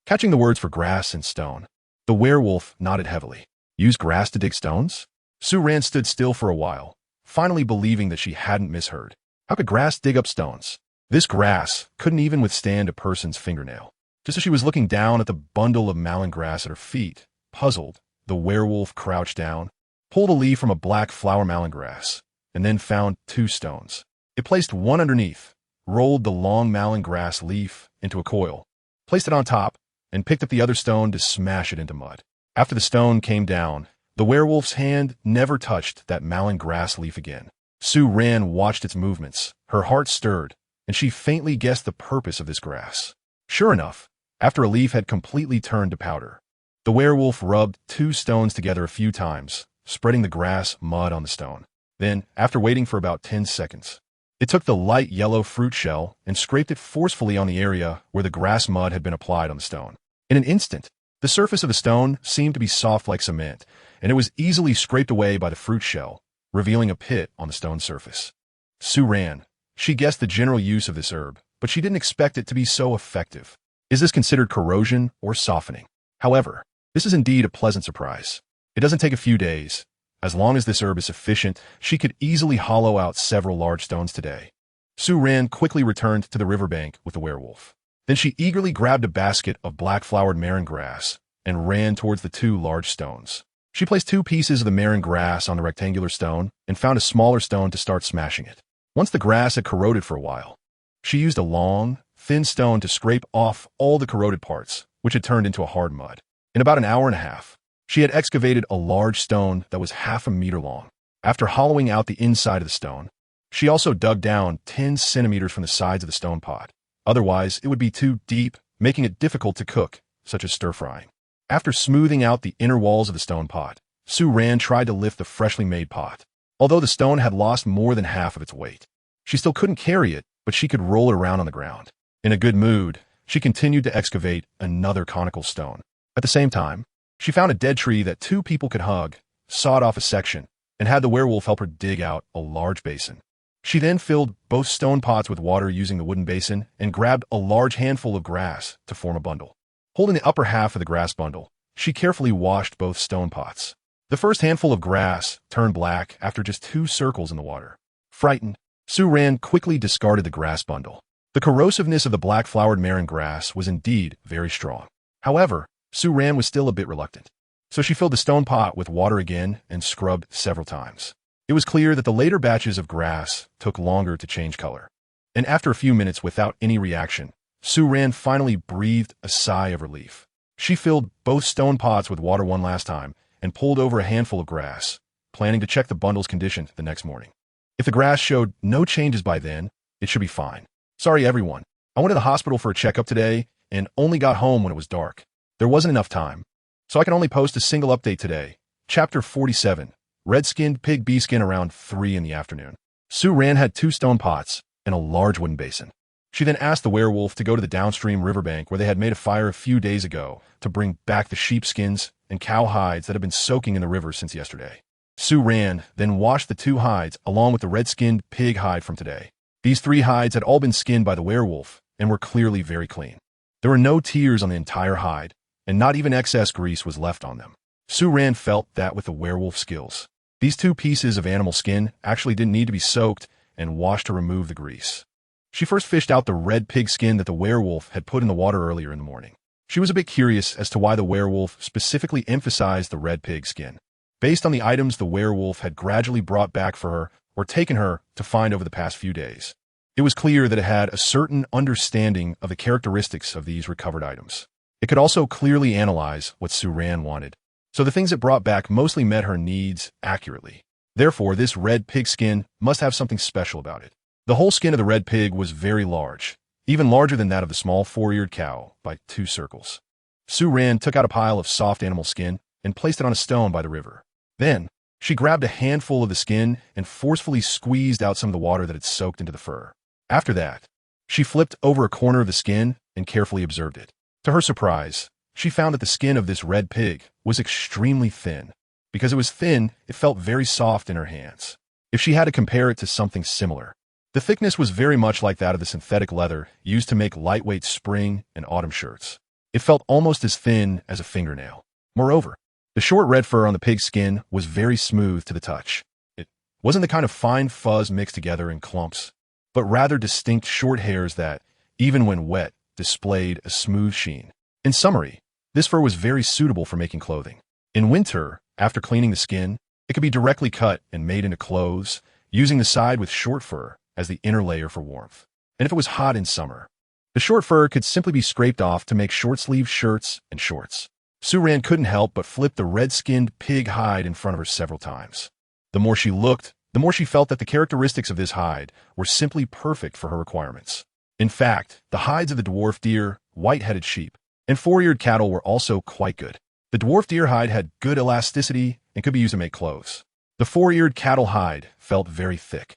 Catching the words for grass and stone, the werewolf nodded heavily. Use grass to dig stones? Sue Rand stood still for a while, finally believing that she hadn't misheard. How could grass dig up stones? This grass couldn't even withstand a person's fingernail. Just as she was looking down at the bundle of malin grass at her feet, puzzled, the werewolf crouched down, pulled a leaf from a black flower malin grass, and then found 2 stones. It placed one underneath, rolled the long malin grass leaf into a coil, placed it on top, and picked up the other stone to smash it into mud. After the stone came down, the werewolf's hand never touched that malin grass leaf again. Sue Rand watched its movements. Her heart stirred, and she faintly guessed the purpose of this grass. Sure enough, after a leaf had completely turned to powder, the werewolf rubbed 2 stones together a few times, spreading the grass mud on the stone. Then, after waiting for about 10 seconds, it took the light yellow fruit shell and scraped it forcefully on the area where the grass mud had been applied on the stone. In an instant, the surface of the stone seemed to be soft like cement, and it was easily scraped away by the fruit shell, revealing a pit on the stone surface. Sue Rand. She guessed the general use of this herb, but she didn't expect it to be so effective. Is this considered corrosion or softening? However, this is indeed a pleasant surprise. It doesn't take a few days. As long as this herb is sufficient, she could easily hollow out several large stones today. Sue Rand quickly returned to the riverbank with the werewolf. Then she eagerly grabbed a basket of black-flowered marin grass and ran towards the 2 large stones. She placed 2 pieces of the marin grass on the rectangular stone and found a smaller stone to start smashing it. Once the grass had corroded for a while, she used a long, thin stone to scrape off all the corroded parts, which had turned into a hard mud. In about an hour and a half, she had excavated a large stone that was half a meter long. After hollowing out the inside of the stone, she also dug down 10 centimeters from the sides of the stone pot. Otherwise, it would be too deep, making it difficult to cook, such as stir-frying. After smoothing out the inner walls of the stone pot, Sue Rand tried to lift the freshly made pot. Although the stone had lost more than half of its weight, she still couldn't carry it, but she could roll it around on the ground. In a good mood, she continued to excavate another conical stone. At the same time, she found a dead tree that 2 people could hug, sawed off a section, and had the werewolf help her dig out a large basin. She then filled both stone pots with water using the wooden basin and grabbed a large handful of grass to form a bundle. Holding the upper half of the grass bundle, she carefully washed both stone pots. The first handful of grass turned black after just 2 circles in the water. Frightened, Sue Rand quickly discarded the grass bundle. The corrosiveness of the black-flowered marin grass was indeed very strong. However, Sue Rand was still a bit reluctant, so she filled the stone pot with water again and scrubbed several times. It was clear that the later batches of grass took longer to change color. And after a few minutes without any reaction, Sue Rand finally breathed a sigh of relief. She filled both stone pots with water one last time and pulled over a handful of grass, planning to check the bundle's condition the next morning. If the grass showed no changes by then, it should be fine. Sorry everyone, I went to the hospital for a checkup today and only got home when it was dark. There wasn't enough time, so I can only post a single update today. Chapter 47. Red-skinned pig bee-skin around 3 in the afternoon. Sue Rand had 2 stone pots and a large wooden basin. She then asked the werewolf to go to the downstream riverbank where they had made a fire a few days ago to bring back the sheepskins and cow hides that had been soaking in the river since yesterday. Sue Rand then washed the 2 hides along with the red-skinned pig hide from today. These 3 hides had all been skinned by the werewolf and were clearly very clean. There were no tears on the entire hide, and not even excess grease was left on them. Su Ran felt that with the werewolf skills, these two pieces of animal skin actually didn't need to be soaked and washed to remove the grease. She first fished out the red pig skin that the werewolf had put in the water earlier in the morning. She was a bit curious as to why the werewolf specifically emphasized the red pig skin, based on the items the werewolf had gradually brought back for her or taken her to find over the past few days. It was clear that it had a certain understanding of the characteristics of these recovered items. It could also clearly analyze what Su Ran wanted, so the things it brought back mostly met her needs accurately. Therefore, this red pig skin must have something special about it. The whole skin of the red pig was very large, even larger than that of the small four-eared cow by 2 circles. Su Ran took out a pile of soft animal skin and placed it on a stone by the river. Then, she grabbed a handful of the skin and forcefully squeezed out some of the water that had soaked into the fur. After that, she flipped over a corner of the skin and carefully observed it. To her surprise, she found that the skin of this red pig was extremely thin. Because it was thin, it felt very soft in her hands. If she had to compare it to something similar, the thickness was very much like that of the synthetic leather used to make lightweight spring and autumn shirts. It felt almost as thin as a fingernail. Moreover, the short red fur on the pig's skin was very smooth to the touch. It wasn't the kind of fine fuzz mixed together in clumps, but rather distinct short hairs that, even when wet, displayed a smooth sheen. In summary, this fur was very suitable for making clothing. In winter, after cleaning the skin, it could be directly cut and made into clothes, using the side with short fur as the inner layer for warmth. And if it was hot in summer, the short fur could simply be scraped off to make short-sleeved shirts and shorts. Su Ran couldn't help but flip the red-skinned pig hide in front of her several times. The more she looked, the more she felt that the characteristics of this hide were simply perfect for her requirements. In fact, the hides of the dwarf deer, white-headed sheep, and four-eared cattle were also quite good. The dwarf deer hide had good elasticity and could be used to make clothes. The four-eared cattle hide felt very thick,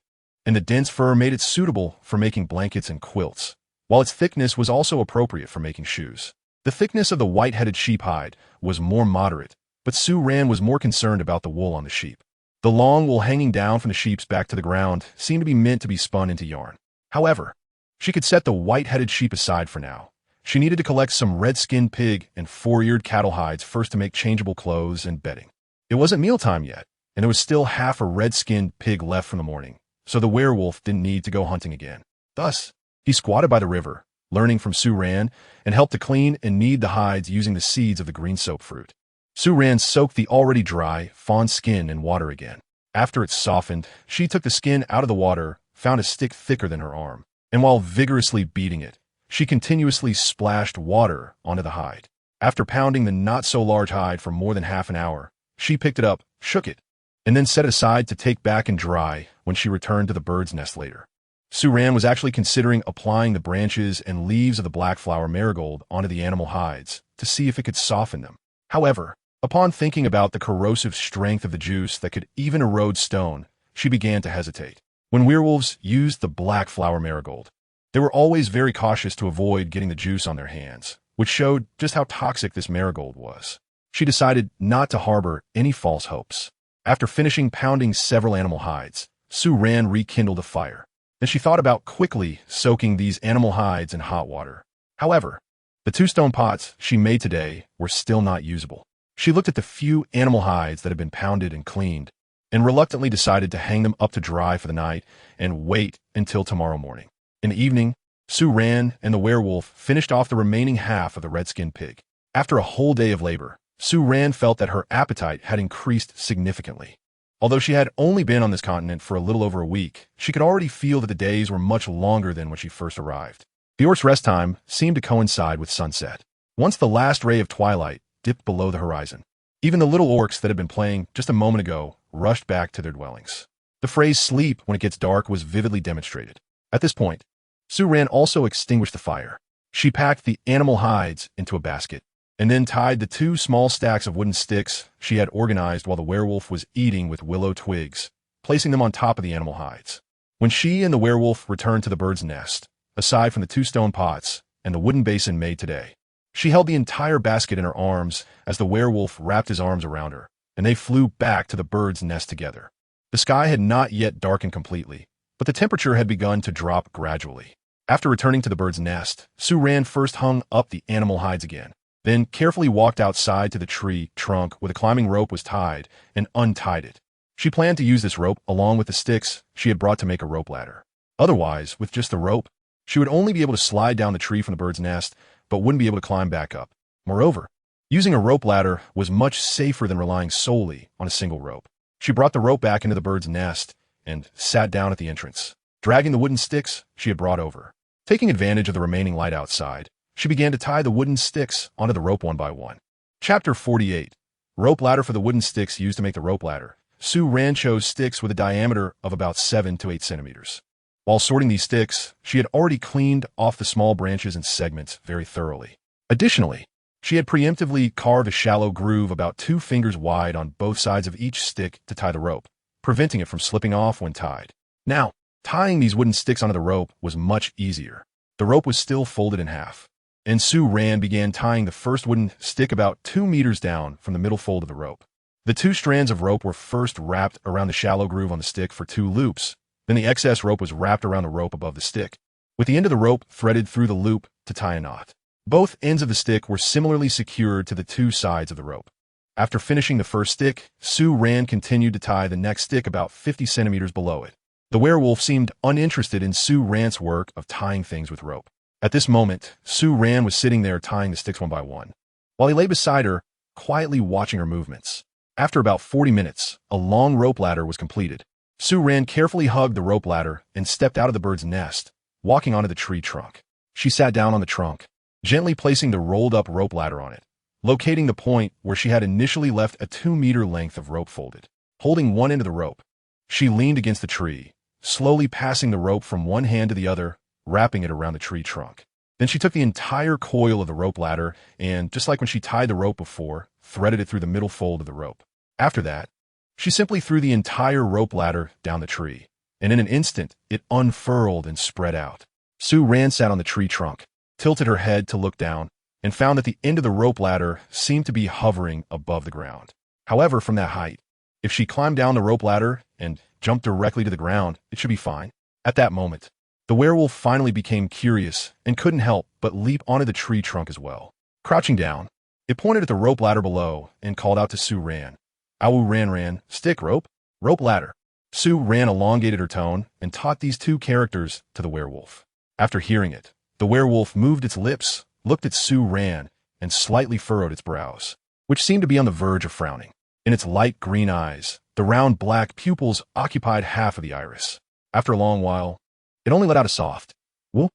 and the dense fur made it suitable for making blankets and quilts, while its thickness was also appropriate for making shoes. The thickness of the white-headed sheep hide was more moderate, but Su Ran was more concerned about the wool on the sheep. The long wool hanging down from the sheep's back to the ground seemed to be meant to be spun into yarn. However, she could set the white-headed sheep aside for now. She needed to collect some red-skinned pig and four-eared cattle hides first to make changeable clothes and bedding. It wasn't mealtime yet, and there was still half a red-skinned pig left from the morning, so the werewolf didn't need to go hunting again. Thus, he squatted by the river, learning from Su Ran, and helped to clean and knead the hides using the seeds of the green soap fruit. Su Ran soaked the already dry, fawn skin in water again. After it softened, she took the skin out of the water, found a stick thicker than her arm, and while vigorously beating it, she continuously splashed water onto the hide. After pounding the not-so-large hide for more than half an hour, she picked it up, shook it, and then set it aside to take back and dry when she returned to the bird's nest later. Su Ran was actually considering applying the branches and leaves of the black flower marigold onto the animal hides to see if it could soften them. However, upon thinking about the corrosive strength of the juice that could even erode stone, she began to hesitate. When werewolves used the black flower marigold, they were always very cautious to avoid getting the juice on their hands, which showed just how toxic this marigold was. She decided not to harbor any false hopes. After finishing pounding several animal hides, Su Ran rekindled a fire. Then she thought about quickly soaking these animal hides in hot water. However, the 2 stone pots she made today were still not usable. She looked at the few animal hides that had been pounded and cleaned, and reluctantly decided to hang them up to dry for the night and wait until tomorrow morning. In the evening, Su Ran and the werewolf finished off the remaining half of the red-skinned pig. After a whole day of labor, Su Ran felt that her appetite had increased significantly. Although she had only been on this continent for a little over a week, she could already feel that the days were much longer than when she first arrived. The orc's rest time seemed to coincide with sunset. Once the last ray of twilight dipped below the horizon, even the little orcs that had been playing just a moment ago rushed back to their dwellings. The phrase "sleep when it gets dark" was vividly demonstrated. At this point, Su Ran also extinguished the fire. She packed the animal hides into a basket, and then tied the 2 small stacks of wooden sticks she had organized while the werewolf was eating with willow twigs, placing them on top of the animal hides. When she and the werewolf returned to the bird's nest, aside from the 2 stone pots and the wooden basin made today, she held the entire basket in her arms as the werewolf wrapped his arms around her, and they flew back to the bird's nest together. The sky had not yet darkened completely, but the temperature had begun to drop gradually. After returning to the bird's nest, Su Ran first hung up the animal hides again. then carefully walked outside to the tree trunk where the climbing rope was tied and untied it. She planned to use this rope along with the sticks she had brought to make a rope ladder. Otherwise, with just the rope, she would only be able to slide down the tree from the bird's nest, but wouldn't be able to climb back up. Moreover, using a rope ladder was much safer than relying solely on a single rope. She brought the rope back into the bird's nest and sat down at the entrance, dragging the wooden sticks she had brought over. Taking advantage of the remaining light outside, she began to tie the wooden sticks onto the rope one by one. Chapter 48. Rope ladder. For the wooden sticks used to make the rope ladder, Sue Ran chose sticks with a diameter of about 7 to 8 centimeters. While sorting these sticks, she had already cleaned off the small branches and segments very thoroughly. Additionally, she had preemptively carved a shallow groove about 2 fingers wide on both sides of each stick to tie the rope, preventing it from slipping off when tied. Now, tying these wooden sticks onto the rope was much easier. The rope was still folded in half, and Sue Ran began tying the first wooden stick about 2 meters down from the middle fold of the rope. The 2 strands of rope were first wrapped around the shallow groove on the stick for 2 loops. Then the excess rope was wrapped around the rope above the stick, with the end of the rope threaded through the loop to tie a knot. Both ends of the stick were similarly secured to the 2 sides of the rope. After finishing the first stick, Sue Ran continued to tie the next stick about 50 centimeters below it. The werewolf seemed uninterested in Sue Ran's work of tying things with rope. At this moment, Sue Ran was sitting there tying the sticks one by one, while he lay beside her, quietly watching her movements. After about 40 minutes, a long rope ladder was completed. Sue Ran carefully hugged the rope ladder and stepped out of the bird's nest, walking onto the tree trunk. She sat down on the trunk, gently placing the rolled-up rope ladder on it, locating the point where she had initially left a 2-meter length of rope folded. Holding one end of the rope, she leaned against the tree, slowly passing the rope from one hand to the other, wrapping it around the tree trunk. Then she took the entire coil of the rope ladder and, just like when she tied the rope before, threaded it through the middle fold of the rope. After that, she simply threw the entire rope ladder down the tree, and in an instant, it unfurled and spread out. Sue Ran sat on the tree trunk, tilted her head to look down, and found that the end of the rope ladder seemed to be hovering above the ground. However, from that height, if she climbed down the rope ladder and jumped directly to the ground, it should be fine. At that moment, the werewolf finally became curious and couldn't help but leap onto the tree trunk as well. Crouching down, it pointed at the rope ladder below and called out to Sue Ran. "Awu Ran Ran, stick rope, rope ladder." Sue Ran elongated her tone and taught these 2 characters to the werewolf. After hearing it, the werewolf moved its lips, looked at Sue Ran, and slightly furrowed its brows, which seemed to be on the verge of frowning. In its light green eyes, the round black pupils occupied half of the iris. After a long while, it only let out a soft whoop.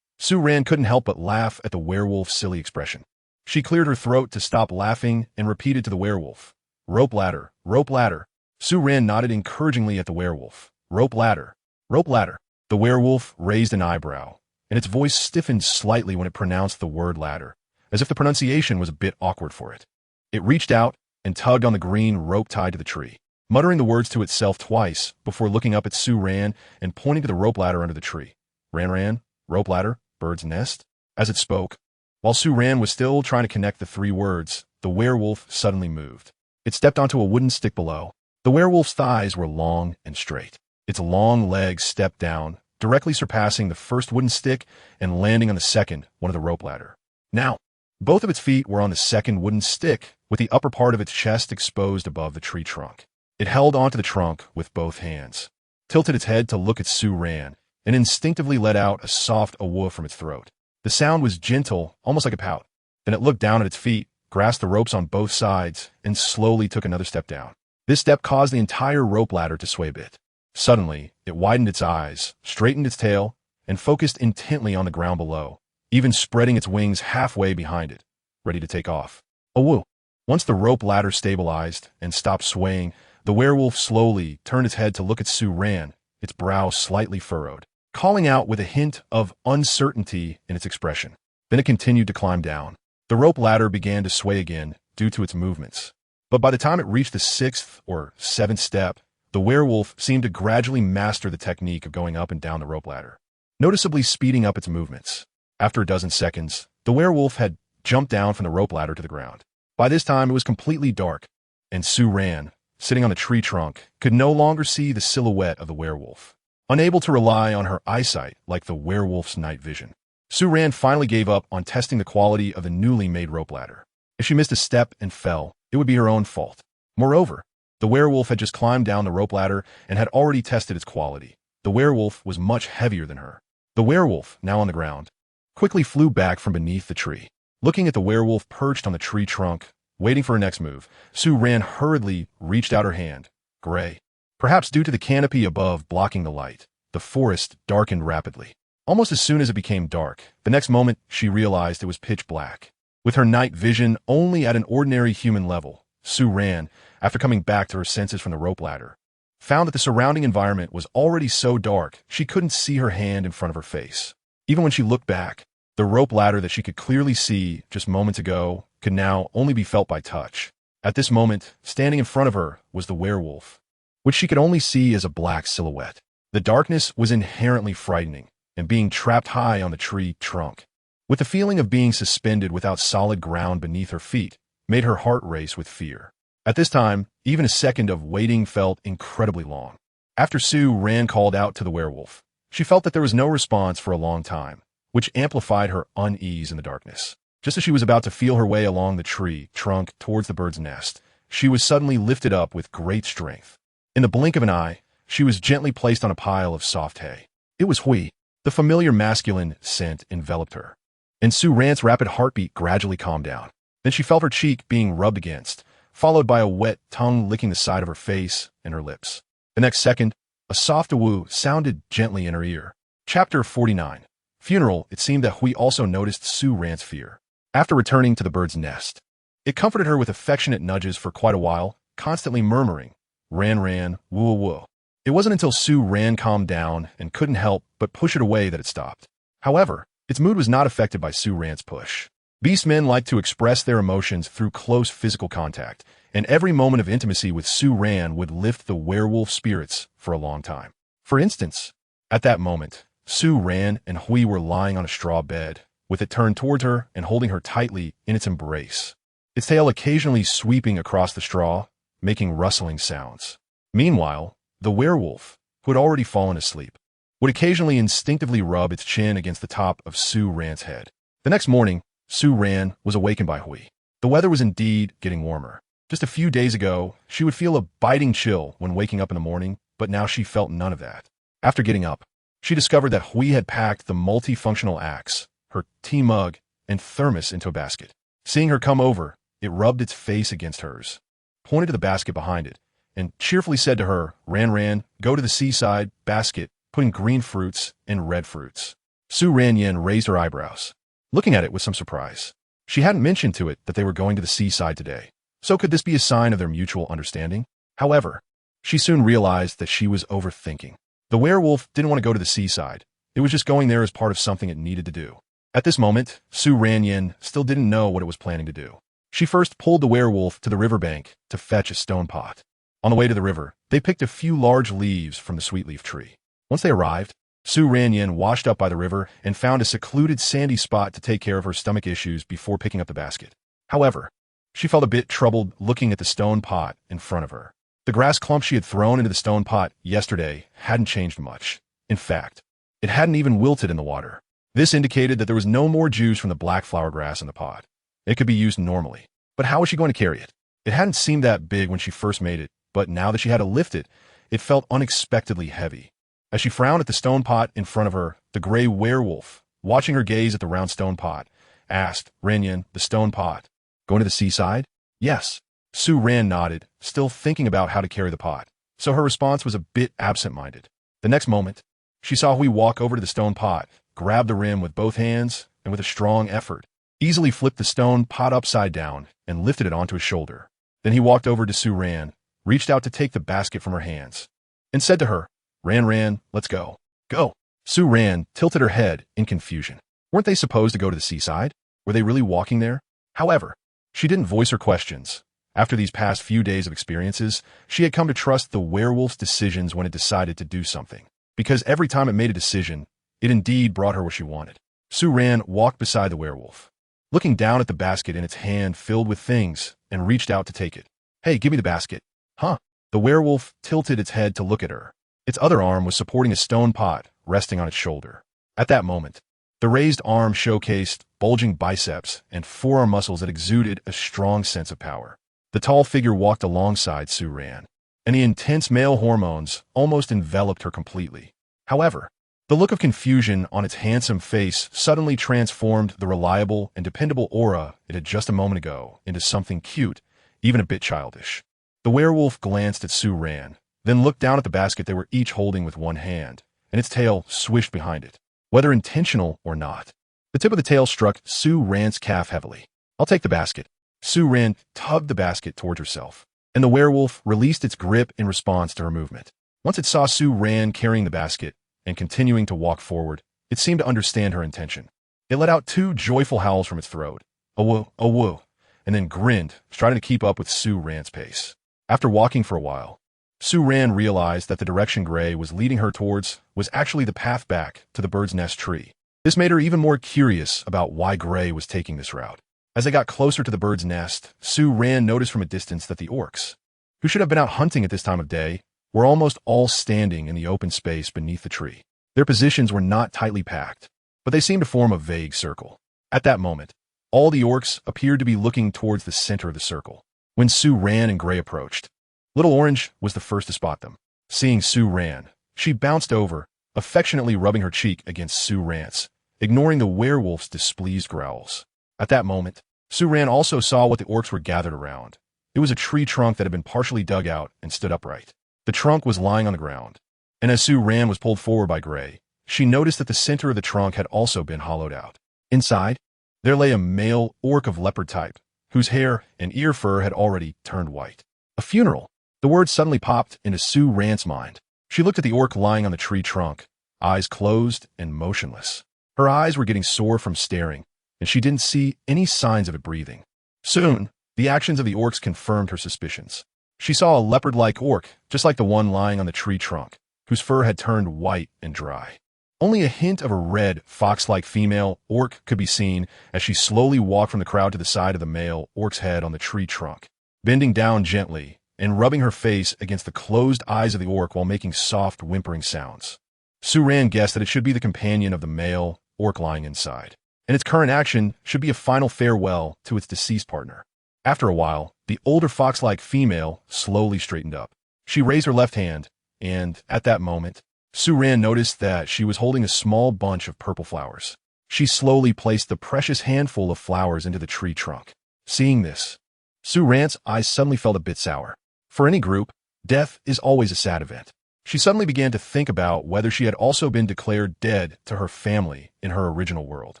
Sue Ran couldn't help but laugh at the werewolf's silly expression. She cleared her throat to stop laughing and repeated to the werewolf, "Rope ladder, rope ladder." Sue Ran nodded encouragingly at the werewolf. "Rope ladder, rope ladder." The werewolf raised an eyebrow, and its voice stiffened slightly when it pronounced the word ladder, as if the pronunciation was a bit awkward for it. It reached out and tugged on the green rope tied to the tree, muttering the words to itself twice before looking up at Sue Ran and pointing to the rope ladder under the tree. "Ran Ran, rope ladder, bird's nest." As it spoke, while Sue Ran was still trying to connect the 3 words, the werewolf suddenly moved. It stepped onto a wooden stick below. The werewolf's thighs were long and straight. Its long legs stepped down, directly surpassing the first wooden stick and landing on the second one of the rope ladder. Now, both of its feet were on the second wooden stick, with the upper part of its chest exposed above the tree trunk. It held onto the trunk with both hands, tilted its head to look at Sue Ran, and instinctively let out a soft awoof from its throat. The sound was gentle, almost like a pout. Then it looked down at its feet, grasped the ropes on both sides, and slowly took another step down. This step caused the entire rope ladder to sway a bit. Suddenly, it widened its eyes, straightened its tail, and focused intently on the ground below, even spreading its wings halfway behind it, ready to take off. "Awoo." Once the rope ladder stabilized and stopped swaying, the werewolf slowly turned its head to look at Sue Ran, its brow slightly furrowed, calling out with a hint of uncertainty in its expression. Then it continued to climb down. The rope ladder began to sway again due to its movements. But by the time it reached the 6th or 7th step, the werewolf seemed to gradually master the technique of going up and down the rope ladder, noticeably speeding up its movements. After a dozen seconds, the werewolf had jumped down from the rope ladder to the ground. By this time, it was completely dark, and Sue Ran, sitting on the tree trunk, could no longer see the silhouette of the werewolf, unable to rely on her eyesight like the werewolf's night vision. Sue Ran finally gave up on testing the quality of the newly made rope ladder. If she missed a step and fell, it would be her own fault. Moreover, the werewolf had just climbed down the rope ladder and had already tested its quality. The werewolf was much heavier than her. The werewolf, now on the ground, quickly flew back from beneath the tree. Looking at the werewolf perched on the tree trunk, waiting for her next move, Sue Ran hurriedly reached out her hand. Gray. Perhaps due to the canopy above blocking the light, the forest darkened rapidly. Almost as soon as it became dark, the next moment she realized it was pitch black. With her night vision only at an ordinary human level, Sue Ran, after coming back to her senses from the rope ladder, found that the surrounding environment was already so dark she couldn't see her hand in front of her face. Even when she looked back, the rope ladder that she could clearly see just moments ago could now only be felt by touch. At this moment, standing in front of her was the werewolf, which she could only see as a black silhouette. The darkness was inherently frightening, and being trapped high on the tree trunk, with the feeling of being suspended without solid ground beneath her feet, made her heart race with fear. At this time, even a second of waiting felt incredibly long. After Sue Ran called out to the werewolf, she felt that there was no response for a long time, which amplified her unease in the darkness. Just as she was about to feel her way along the tree trunk towards the bird's nest, she was suddenly lifted up with great strength. In the blink of an eye, she was gently placed on a pile of soft hay. It was Hui. The familiar masculine scent enveloped her, and Sue Ran's rapid heartbeat gradually calmed down. Then she felt her cheek being rubbed against, followed by a wet tongue licking the side of her face and her lips. The next second, a soft woo sounded gently in her ear. Chapter 49. Funeral. It seemed that Hui also noticed Sue Ran's fear. After returning to the bird's nest, it comforted her with affectionate nudges for quite a while, constantly murmuring, "Ran, ran, woo, woo." It wasn't until Sue Ran calmed down and couldn't help but push it away that it stopped. However, its mood was not affected by Sue Ran's push. Beastmen like to express their emotions through close physical contact, and every moment of intimacy with Sue Ran would lift the werewolf spirits for a long time. For instance, at that moment, Sue Ran and Hui were lying on a straw bed, with it turned towards her and holding her tightly in its embrace, its tail occasionally sweeping across the straw, making rustling sounds. Meanwhile, the werewolf, who had already fallen asleep, would occasionally instinctively rub its chin against the top of Sue Ran's head. The next morning, Sue Ran was awakened by Hui. The weather was indeed getting warmer. Just a few days ago, she would feel a biting chill when waking up in the morning, but now she felt none of that. After getting up, she discovered that Hui had packed the multifunctional axe, her tea mug, and thermos into a basket. Seeing her come over, it rubbed its face against hers, pointed to the basket behind it, and cheerfully said to her, "Ran, Ran, go to the seaside basket, putting green fruits and red fruits." Sue Ran Yen raised her eyebrows, looking at it with some surprise. She hadn't mentioned to it that they were going to the seaside today, so could this be a sign of their mutual understanding? However, she soon realized that she was overthinking. The werewolf didn't want to go to the seaside. It was just going there as part of something it needed to do. At this moment, Sue Ran Yen still didn't know what it was planning to do. She first pulled the werewolf to the riverbank to fetch a stone pot. On the way to the river, they picked a few large leaves from the sweetleaf tree. Once they arrived, Sue Ran Yen washed up by the river and found a secluded sandy spot to take care of her stomach issues before picking up the basket. However, she felt a bit troubled looking at the stone pot in front of her. The grass clump she had thrown into the stone pot yesterday hadn't changed much. In fact, it hadn't even wilted in the water. This indicated that there was no more juice from the black flower grass in the pot. It could be used normally. But how was she going to carry it? It hadn't seemed that big when she first made it, but now that she had to lift it, it felt unexpectedly heavy. As she frowned at the stone pot in front of her, the gray werewolf, watching her gaze at the round stone pot, asked, "Ranyan, the stone pot, going to the seaside?" "Yes." Sue Ran nodded, still thinking about how to carry the pot, so her response was a bit absent-minded. The next moment, she saw Hui walk over to the stone pot, grab the rim with both hands, and with a strong effort, easily flipped the stone pot upside down and lifted it onto his shoulder. Then he walked over to Sue Ran, reached out to take the basket from her hands, and said to her, Ran, let's go." "Go." Sue Ran tilted her head in confusion. Weren't they supposed to go to the seaside? Were they really walking there? However, she didn't voice her questions. After these past few days of experiences, she had come to trust the werewolf's decisions when it decided to do something, because every time it made a decision, it indeed brought her where she wanted. Sue Ran walked beside the werewolf, looking down at the basket in its hand filled with things, and reached out to take it. "Hey, give me the basket." "Huh?" The werewolf tilted its head to look at her. Its other arm was supporting a stone pot resting on its shoulder. At that moment, The raised arm showcased bulging biceps and forearm muscles that exuded a strong sense of power. The tall figure walked alongside Su Ran, and the intense male hormones almost enveloped her completely. However, the look of confusion on its handsome face suddenly transformed the reliable and dependable aura it had just a moment ago into something cute, even a bit childish. The werewolf glanced at Su Ran, then looked down at the basket they were each holding with one hand, and its tail swished behind it. Whether intentional or not, the tip of the tail struck Su Ran's calf heavily. "I'll take the basket." Su Ran tugged the basket toward herself, and the werewolf released its grip in response to her movement. Once it saw Su Ran carrying the basket and continuing to walk forward, it seemed to understand her intention. It let out 2 joyful howls from its throat, a woo, and then grinned, striving to keep up with Su Ran's pace. After walking for a while, Su Ran realized that the direction Gray was leading her towards was actually the path back to the bird's nest tree. This made her even more curious about why Gray was taking this route. As they got closer to the bird's nest, Su Ran noticed from a distance that the orcs, who should have been out hunting at this time of day, were almost all standing in the open space beneath the tree. Their positions were not tightly packed, but they seemed to form a vague circle. At that moment, all the orcs appeared to be looking towards the center of the circle. When Su Ran and Gray approached, Little Orange was the first to spot them. Seeing Su Ran, she bounced over, affectionately rubbing her cheek against Su Ran's, ignoring the werewolf's displeased growls. At that moment, Su Ran also saw what the orcs were gathered around. It was a tree trunk that had been partially dug out and stood upright. The trunk was lying on the ground, and as Su Ran was pulled forward by Gray, she noticed that the center of the trunk had also been hollowed out. Inside, there lay a male orc of leopard type, whose hair and ear fur had already turned white. A funeral. The word suddenly popped into Su Ran's mind. She looked at the orc lying on the tree trunk, eyes closed and motionless. Her eyes were getting sore from staring, and she didn't see any signs of it breathing. Soon, the actions of the orcs confirmed her suspicions. She saw a leopard-like orc, just like the one lying on the tree trunk, whose fur had turned white and dry. Only a hint of a red, fox-like female orc could be seen as she slowly walked from the crowd to the side of the male orc's head on the tree trunk, bending down gently and rubbing her face against the closed eyes of the orc while making soft, whimpering sounds. Su Ran guessed that it should be the companion of the male orc lying inside, and its current action should be a final farewell to its deceased partner. After a while, the older fox-like female slowly straightened up. She raised her left hand, and at that moment, Su Ran noticed that she was holding a small bunch of purple flowers. She slowly placed the precious handful of flowers into the tree trunk. Seeing this, Su Ran's eyes suddenly felt a bit sour. For any group, death is always a sad event. She suddenly began to think about whether she had also been declared dead to her family in her original world.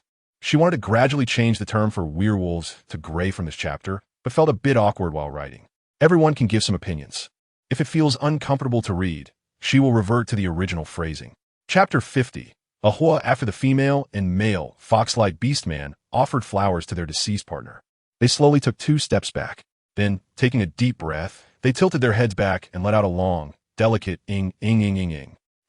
She wanted to gradually change the term for werewolves to Gray from this chapter, but felt a bit awkward while writing. Everyone can give some opinions. If it feels uncomfortable to read, she will revert to the original phrasing. Chapter 50. Ahua after the female and male fox-like beastman offered flowers to their deceased partner. They slowly took 2 steps back. Then, taking a deep breath, they tilted their heads back and let out a long, delicate ing.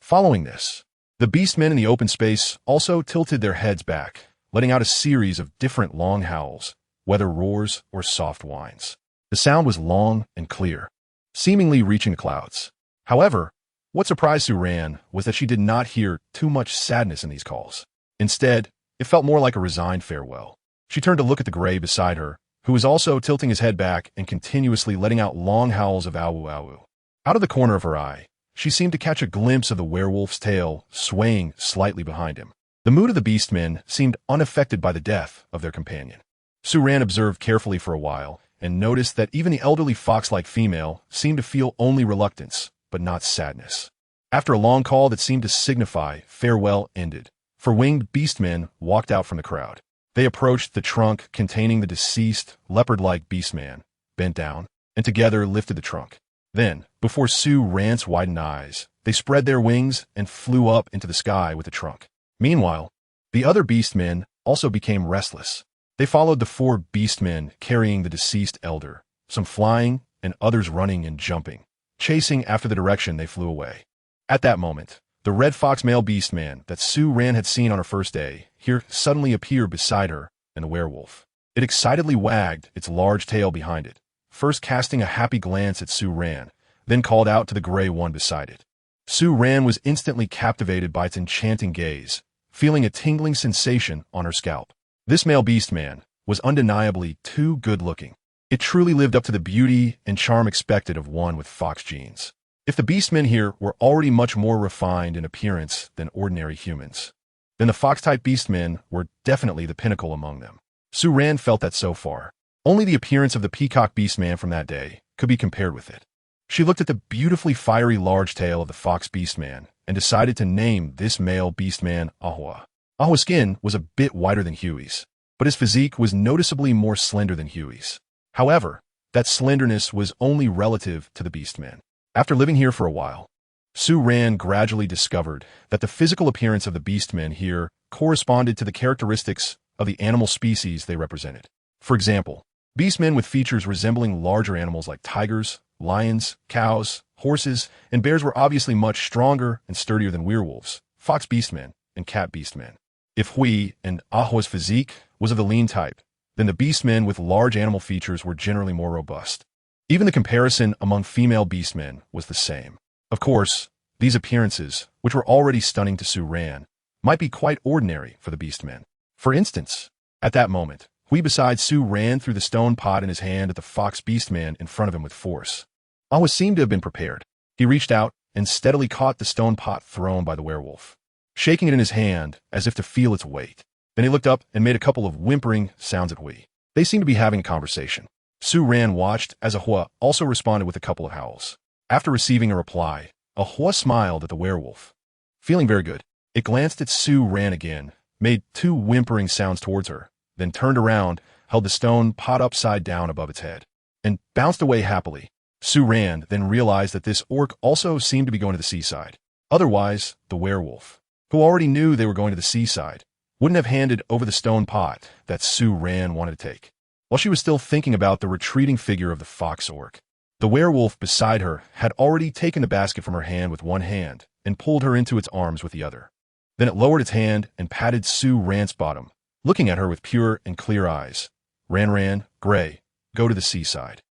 Following this, the beastmen in the open space also tilted their heads back, letting out a series of different long howls, whether roars or soft whines. The sound was long and clear, seemingly reaching the clouds. However, what surprised Su Ran was that she did not hear too much sadness in these calls. Instead, it felt more like a resigned farewell. She turned to look at the Gray beside her, who was also tilting his head back and continuously letting out long howls of ow-ow. Out of the corner of her eye, she seemed to catch a glimpse of the werewolf's tail swaying slightly behind him. The mood of the beastmen seemed unaffected by the death of their companion. Su Ran observed carefully for a while and noticed that even the elderly fox-like female seemed to feel only reluctance, but not sadness. After a long call that seemed to signify farewell ended, 4 winged beastmen walked out from the crowd. They approached the trunk containing the deceased, leopard-like beastman, bent down, and together lifted the trunk. Then, before Su Ran's widened eyes, they spread their wings and flew up into the sky with the trunk. Meanwhile, the other beastmen also became restless. They followed the 4 beastmen carrying the deceased elder, some flying and others running and jumping, chasing after the direction they flew away. At that moment, the red fox male beastman that Su Ran had seen on her first day here suddenly appeared beside her and the werewolf. It excitedly wagged its large tail behind it, first casting a happy glance at Su Ran, then called out to the Gray one beside it. Su Ran was instantly captivated by its enchanting gaze, feeling a tingling sensation on her scalp. This male beastman was undeniably too good-looking. It truly lived up to the beauty and charm expected of one with fox genes. If the beastmen here were already much more refined in appearance than ordinary humans, then the fox-type beastmen were definitely the pinnacle among them. Su Ran felt that so far. Only the appearance of the peacock beastman from that day could be compared with it. She looked at the beautifully fiery large tail of the fox beastman and decided to name this male beastman Ahua. Ahua's skin was a bit whiter than Huey's, but his physique was noticeably more slender than Huey's. However, that slenderness was only relative to the beastman. After living here for a while, Su Ran gradually discovered that the physical appearance of the beastmen here corresponded to the characteristics of the animal species they represented. For example, beastmen with features resembling larger animals like tigers, lions, cows, horses, and bears were obviously much stronger and sturdier than werewolves, fox beastmen, and cat beastmen. If Hui and Ahua's physique was of the lean type, then the beastmen with large animal features were generally more robust. Even the comparison among female beastmen was the same. Of course, these appearances, which were already stunning to Su Ran, might be quite ordinary for the beastmen. For instance, at that moment, Hui beside Su ran through the stone pot in his hand at the fox beastman in front of him with force. Ahua seemed to have been prepared. He reached out and steadily caught the stone pot thrown by the werewolf, shaking it in his hand as if to feel its weight. Then he looked up and made a couple of whimpering sounds at Hui. They seemed to be having a conversation. Su Ran watched as Ahua also responded with a couple of howls. After receiving a reply, Ahua smiled at the werewolf. Feeling very good, it glanced at Su Ran again, made two whimpering sounds towards her, then turned around, held the stone pot upside down above its head, and bounced away happily. Su Ran then realized that this orc also seemed to be going to the seaside. Otherwise, the werewolf, who already knew they were going to the seaside, wouldn't have handed over the stone pot that Su Ran wanted to take. While she was still thinking about the retreating figure of the fox orc, the werewolf beside her had already taken the basket from her hand with one hand and pulled her into its arms with the other. Then it lowered its hand and patted Su Ran's bottom, looking at her with pure and clear eyes. Ran, Gray, go to the seaside.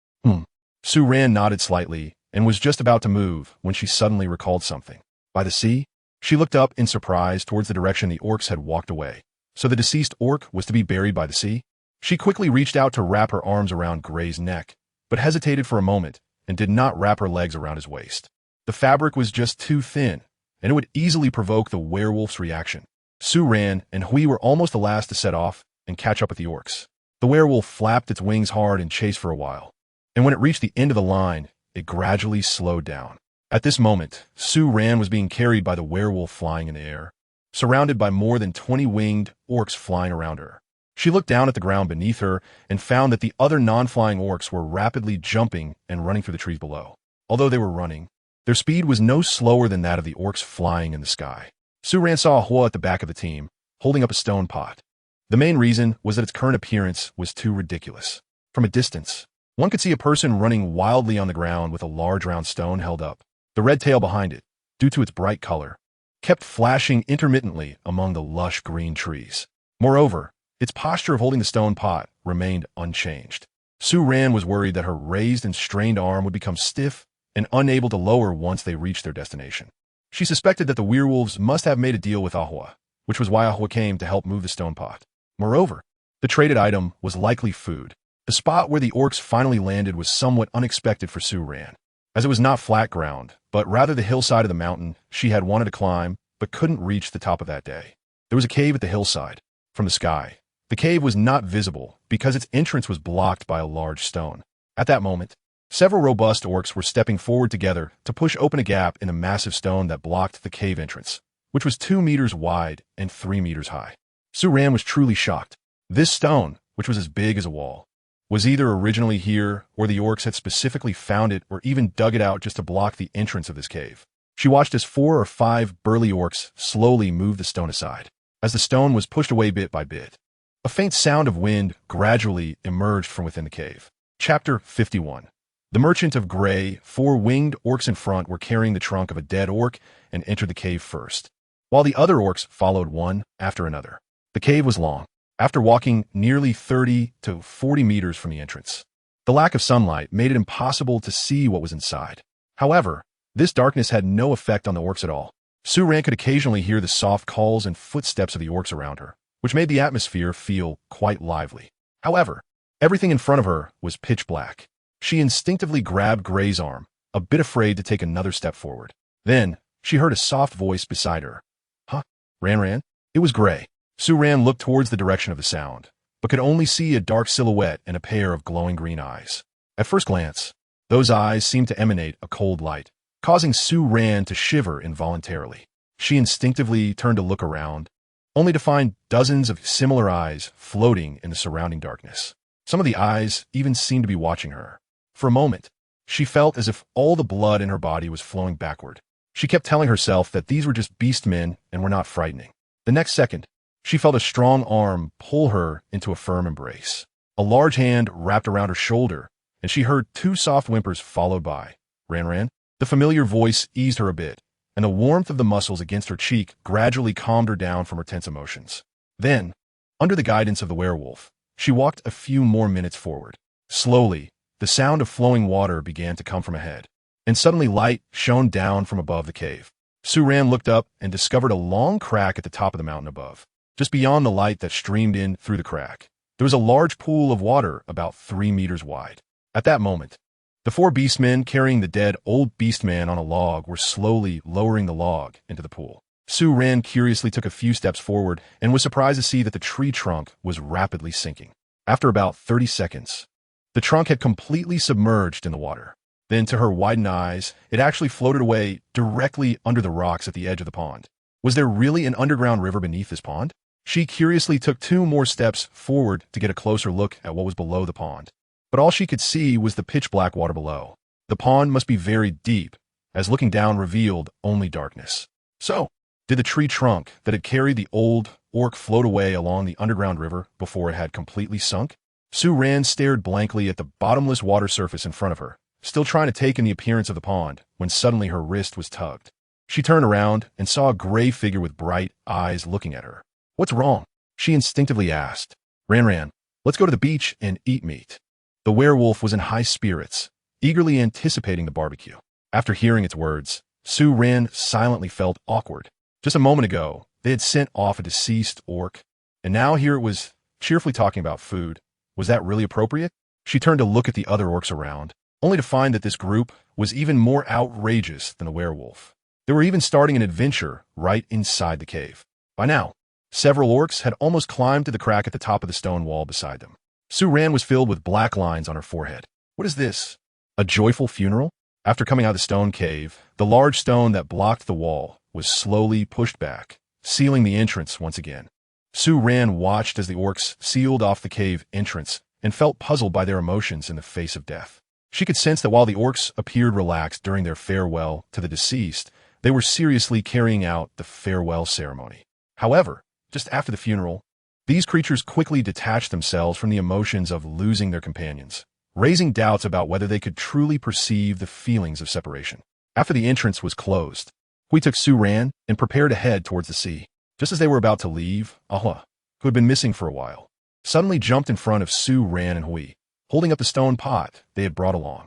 Su Ran nodded slightly and was just about to move when she suddenly recalled something. By the sea? She looked up in surprise towards the direction the orcs had walked away. So the deceased orc was to be buried by the sea? She quickly reached out to wrap her arms around Gray's neck, but hesitated for a moment and did not wrap her legs around his waist. The fabric was just too thin, and it would easily provoke the werewolf's reaction. Su Ran and Hui were almost the last to set off and catch up with the orcs. The werewolf flapped its wings hard and chased for a while, and when it reached the end of the line, it gradually slowed down. At this moment, Su Ran was being carried by the werewolf flying in the air, surrounded by more than 20 winged orcs flying around her. She looked down at the ground beneath her and found that the other non-flying orcs were rapidly jumping and running through the trees below. Although they were running, their speed was no slower than that of the orcs flying in the sky. Su Ran saw Ahua at the back of the team, holding up a stone pot. The main reason was that its current appearance was too ridiculous. From a distance, one could see a person running wildly on the ground with a large round stone held up. The red tail behind it, due to its bright color, kept flashing intermittently among the lush green trees. Moreover, its posture of holding the stone pot remained unchanged. Su Ran was worried that her raised and strained arm would become stiff and unable to lower once they reached their destination. She suspected that the werewolves must have made a deal with Ahua, which was why Ahua came to help move the stone pot. Moreover, the traded item was likely food. The spot where the orcs finally landed was somewhat unexpected for Su Ran, as it was not flat ground, but rather the hillside of the mountain she had wanted to climb but couldn't reach the top of that day. There was a cave at the hillside. From the sky, the cave was not visible because its entrance was blocked by a large stone. At that moment, several robust orcs were stepping forward together to push open a gap in the massive stone that blocked the cave entrance, which was 2 meters wide and 3 meters high. Su Ran was truly shocked. This stone, which was as big as a wall, was either originally here or the orcs had specifically found it or even dug it out just to block the entrance of this cave. She watched as 4 or 5 burly orcs slowly moved the stone aside. As the stone was pushed away bit by bit, a faint sound of wind gradually emerged from within the cave. Chapter 51. The Merchant of Gray. 4 winged orcs in front were carrying the trunk of a dead orc and entered the cave first, while the other orcs followed one after another. The cave was long. After walking nearly 30 to 40 meters from the entrance, the lack of sunlight made it impossible to see what was inside. However, this darkness had no effect on the orcs at all. Sue Ran could occasionally hear the soft calls and footsteps of the orcs around her, which made the atmosphere feel quite lively. However, everything in front of her was pitch black. She instinctively grabbed Gray's arm, a bit afraid to take another step forward. Then, she heard a soft voice beside her. Huh? Ran? It was Gray. Sue Ran looked towards the direction of the sound, but could only see a dark silhouette and a pair of glowing green eyes. At first glance, those eyes seemed to emanate a cold light, causing Sue Ran to shiver involuntarily. She instinctively turned to look around, only to find dozens of similar eyes floating in the surrounding darkness. Some of the eyes even seemed to be watching her. For a moment, she felt as if all the blood in her body was flowing backward. She kept telling herself that these were just beast men and were not frightening. The next second, she felt a strong arm pull her into a firm embrace. A large hand wrapped around her shoulder, and she heard two soft whimpers followed by, Ran. The familiar voice eased her a bit, and the warmth of the muscles against her cheek gradually calmed her down from her tense emotions. Then, under the guidance of the werewolf, she walked a few more minutes forward. Slowly, the sound of flowing water began to come from ahead, and suddenly light shone down from above the cave. Sue Ran looked up and discovered a long crack at the top of the mountain above. Just beyond the light that streamed in through the crack, there was a large pool of water about 3 meters wide. At that moment, the 4 beastmen carrying the dead old beastman on a log were slowly lowering the log into the pool. Sue Ran curiously took a few steps forward and was surprised to see that the tree trunk was rapidly sinking. After about 30 seconds, the trunk had completely submerged in the water. Then, to her widened eyes, it actually floated away directly under the rocks at the edge of the pond. Was there really an underground river beneath this pond? She curiously took 2 more steps forward to get a closer look at what was below the pond. But all she could see was the pitch-black water below. The pond must be very deep, as looking down revealed only darkness. So, did the tree trunk that had carried the old orc float away along the underground river before it had completely sunk? Sue Ran stared blankly at the bottomless water surface in front of her, still trying to take in the appearance of the pond, when suddenly her wrist was tugged. She turned around and saw a gray figure with bright eyes looking at her. What's wrong? She instinctively asked. Ran, let's go to the beach and eat meat. The werewolf was in high spirits, eagerly anticipating the barbecue. After hearing its words, Sue Ran silently felt awkward. Just a moment ago, they had sent off a deceased orc, and now here it was cheerfully talking about food. Was that really appropriate? She turned to look at the other orcs around, only to find that this group was even more outrageous than the werewolf. They were even starting an adventure right inside the cave. By now, several orcs had almost climbed to the crack at the top of the stone wall beside them. Sue Ran was filled with black lines on her forehead. What is this? A joyful funeral? After coming out of the stone cave, the large stone that blocked the wall was slowly pushed back, sealing the entrance once again. Sue Ran watched as the orcs sealed off the cave entrance and felt puzzled by their emotions in the face of death. She could sense that while the orcs appeared relaxed during their farewell to the deceased, they were seriously carrying out the farewell ceremony. However, just after the funeral, these creatures quickly detached themselves from the emotions of losing their companions, raising doubts about whether they could truly perceive the feelings of separation. After the entrance was closed, we took Sue Ran and prepared to head towards the sea. Just as they were about to leave, Ahua, who had been missing for a while, suddenly jumped in front of Sue Ran and Hui, holding up the stone pot they had brought along.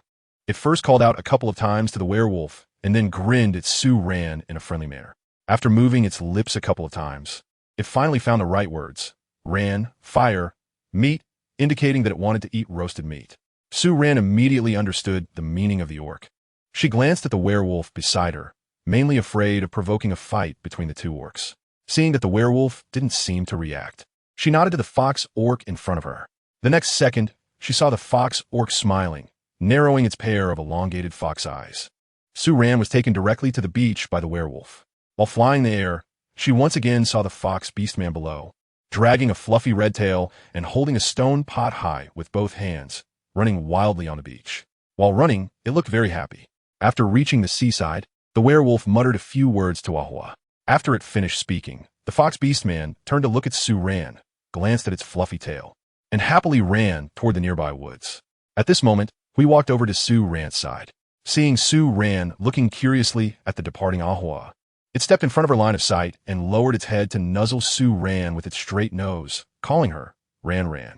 It first called out a couple of times to the werewolf and then grinned at Sue Ran in a friendly manner. After moving its lips a couple of times, it finally found the right words. Ran, fire, meat, indicating that it wanted to eat roasted meat. Sue Ran immediately understood the meaning of the orc. She glanced at the werewolf beside her, mainly afraid of provoking a fight between the 2 orcs. Seeing that the werewolf didn't seem to react, she nodded to the fox orc in front of her. The next second, she saw the fox orc smiling, narrowing its pair of elongated fox eyes. Sue Ran was taken directly to the beach by the werewolf. While flying in the air, she once again saw the fox beastman below, dragging a fluffy red tail and holding a stone pot high with both hands, running wildly on the beach. While running, it looked very happy. After reaching the seaside, the werewolf muttered a few words to Ahua. After it finished speaking, the fox beastman turned to look at Sue Ran, glanced at its fluffy tail, and happily ran toward the nearby woods. At this moment, we walked over to Sue Ran's side. Seeing Sue Ran looking curiously at the departing Ahua, it stepped in front of her line of sight and lowered its head to nuzzle Sue Ran with its straight nose, calling her Ran.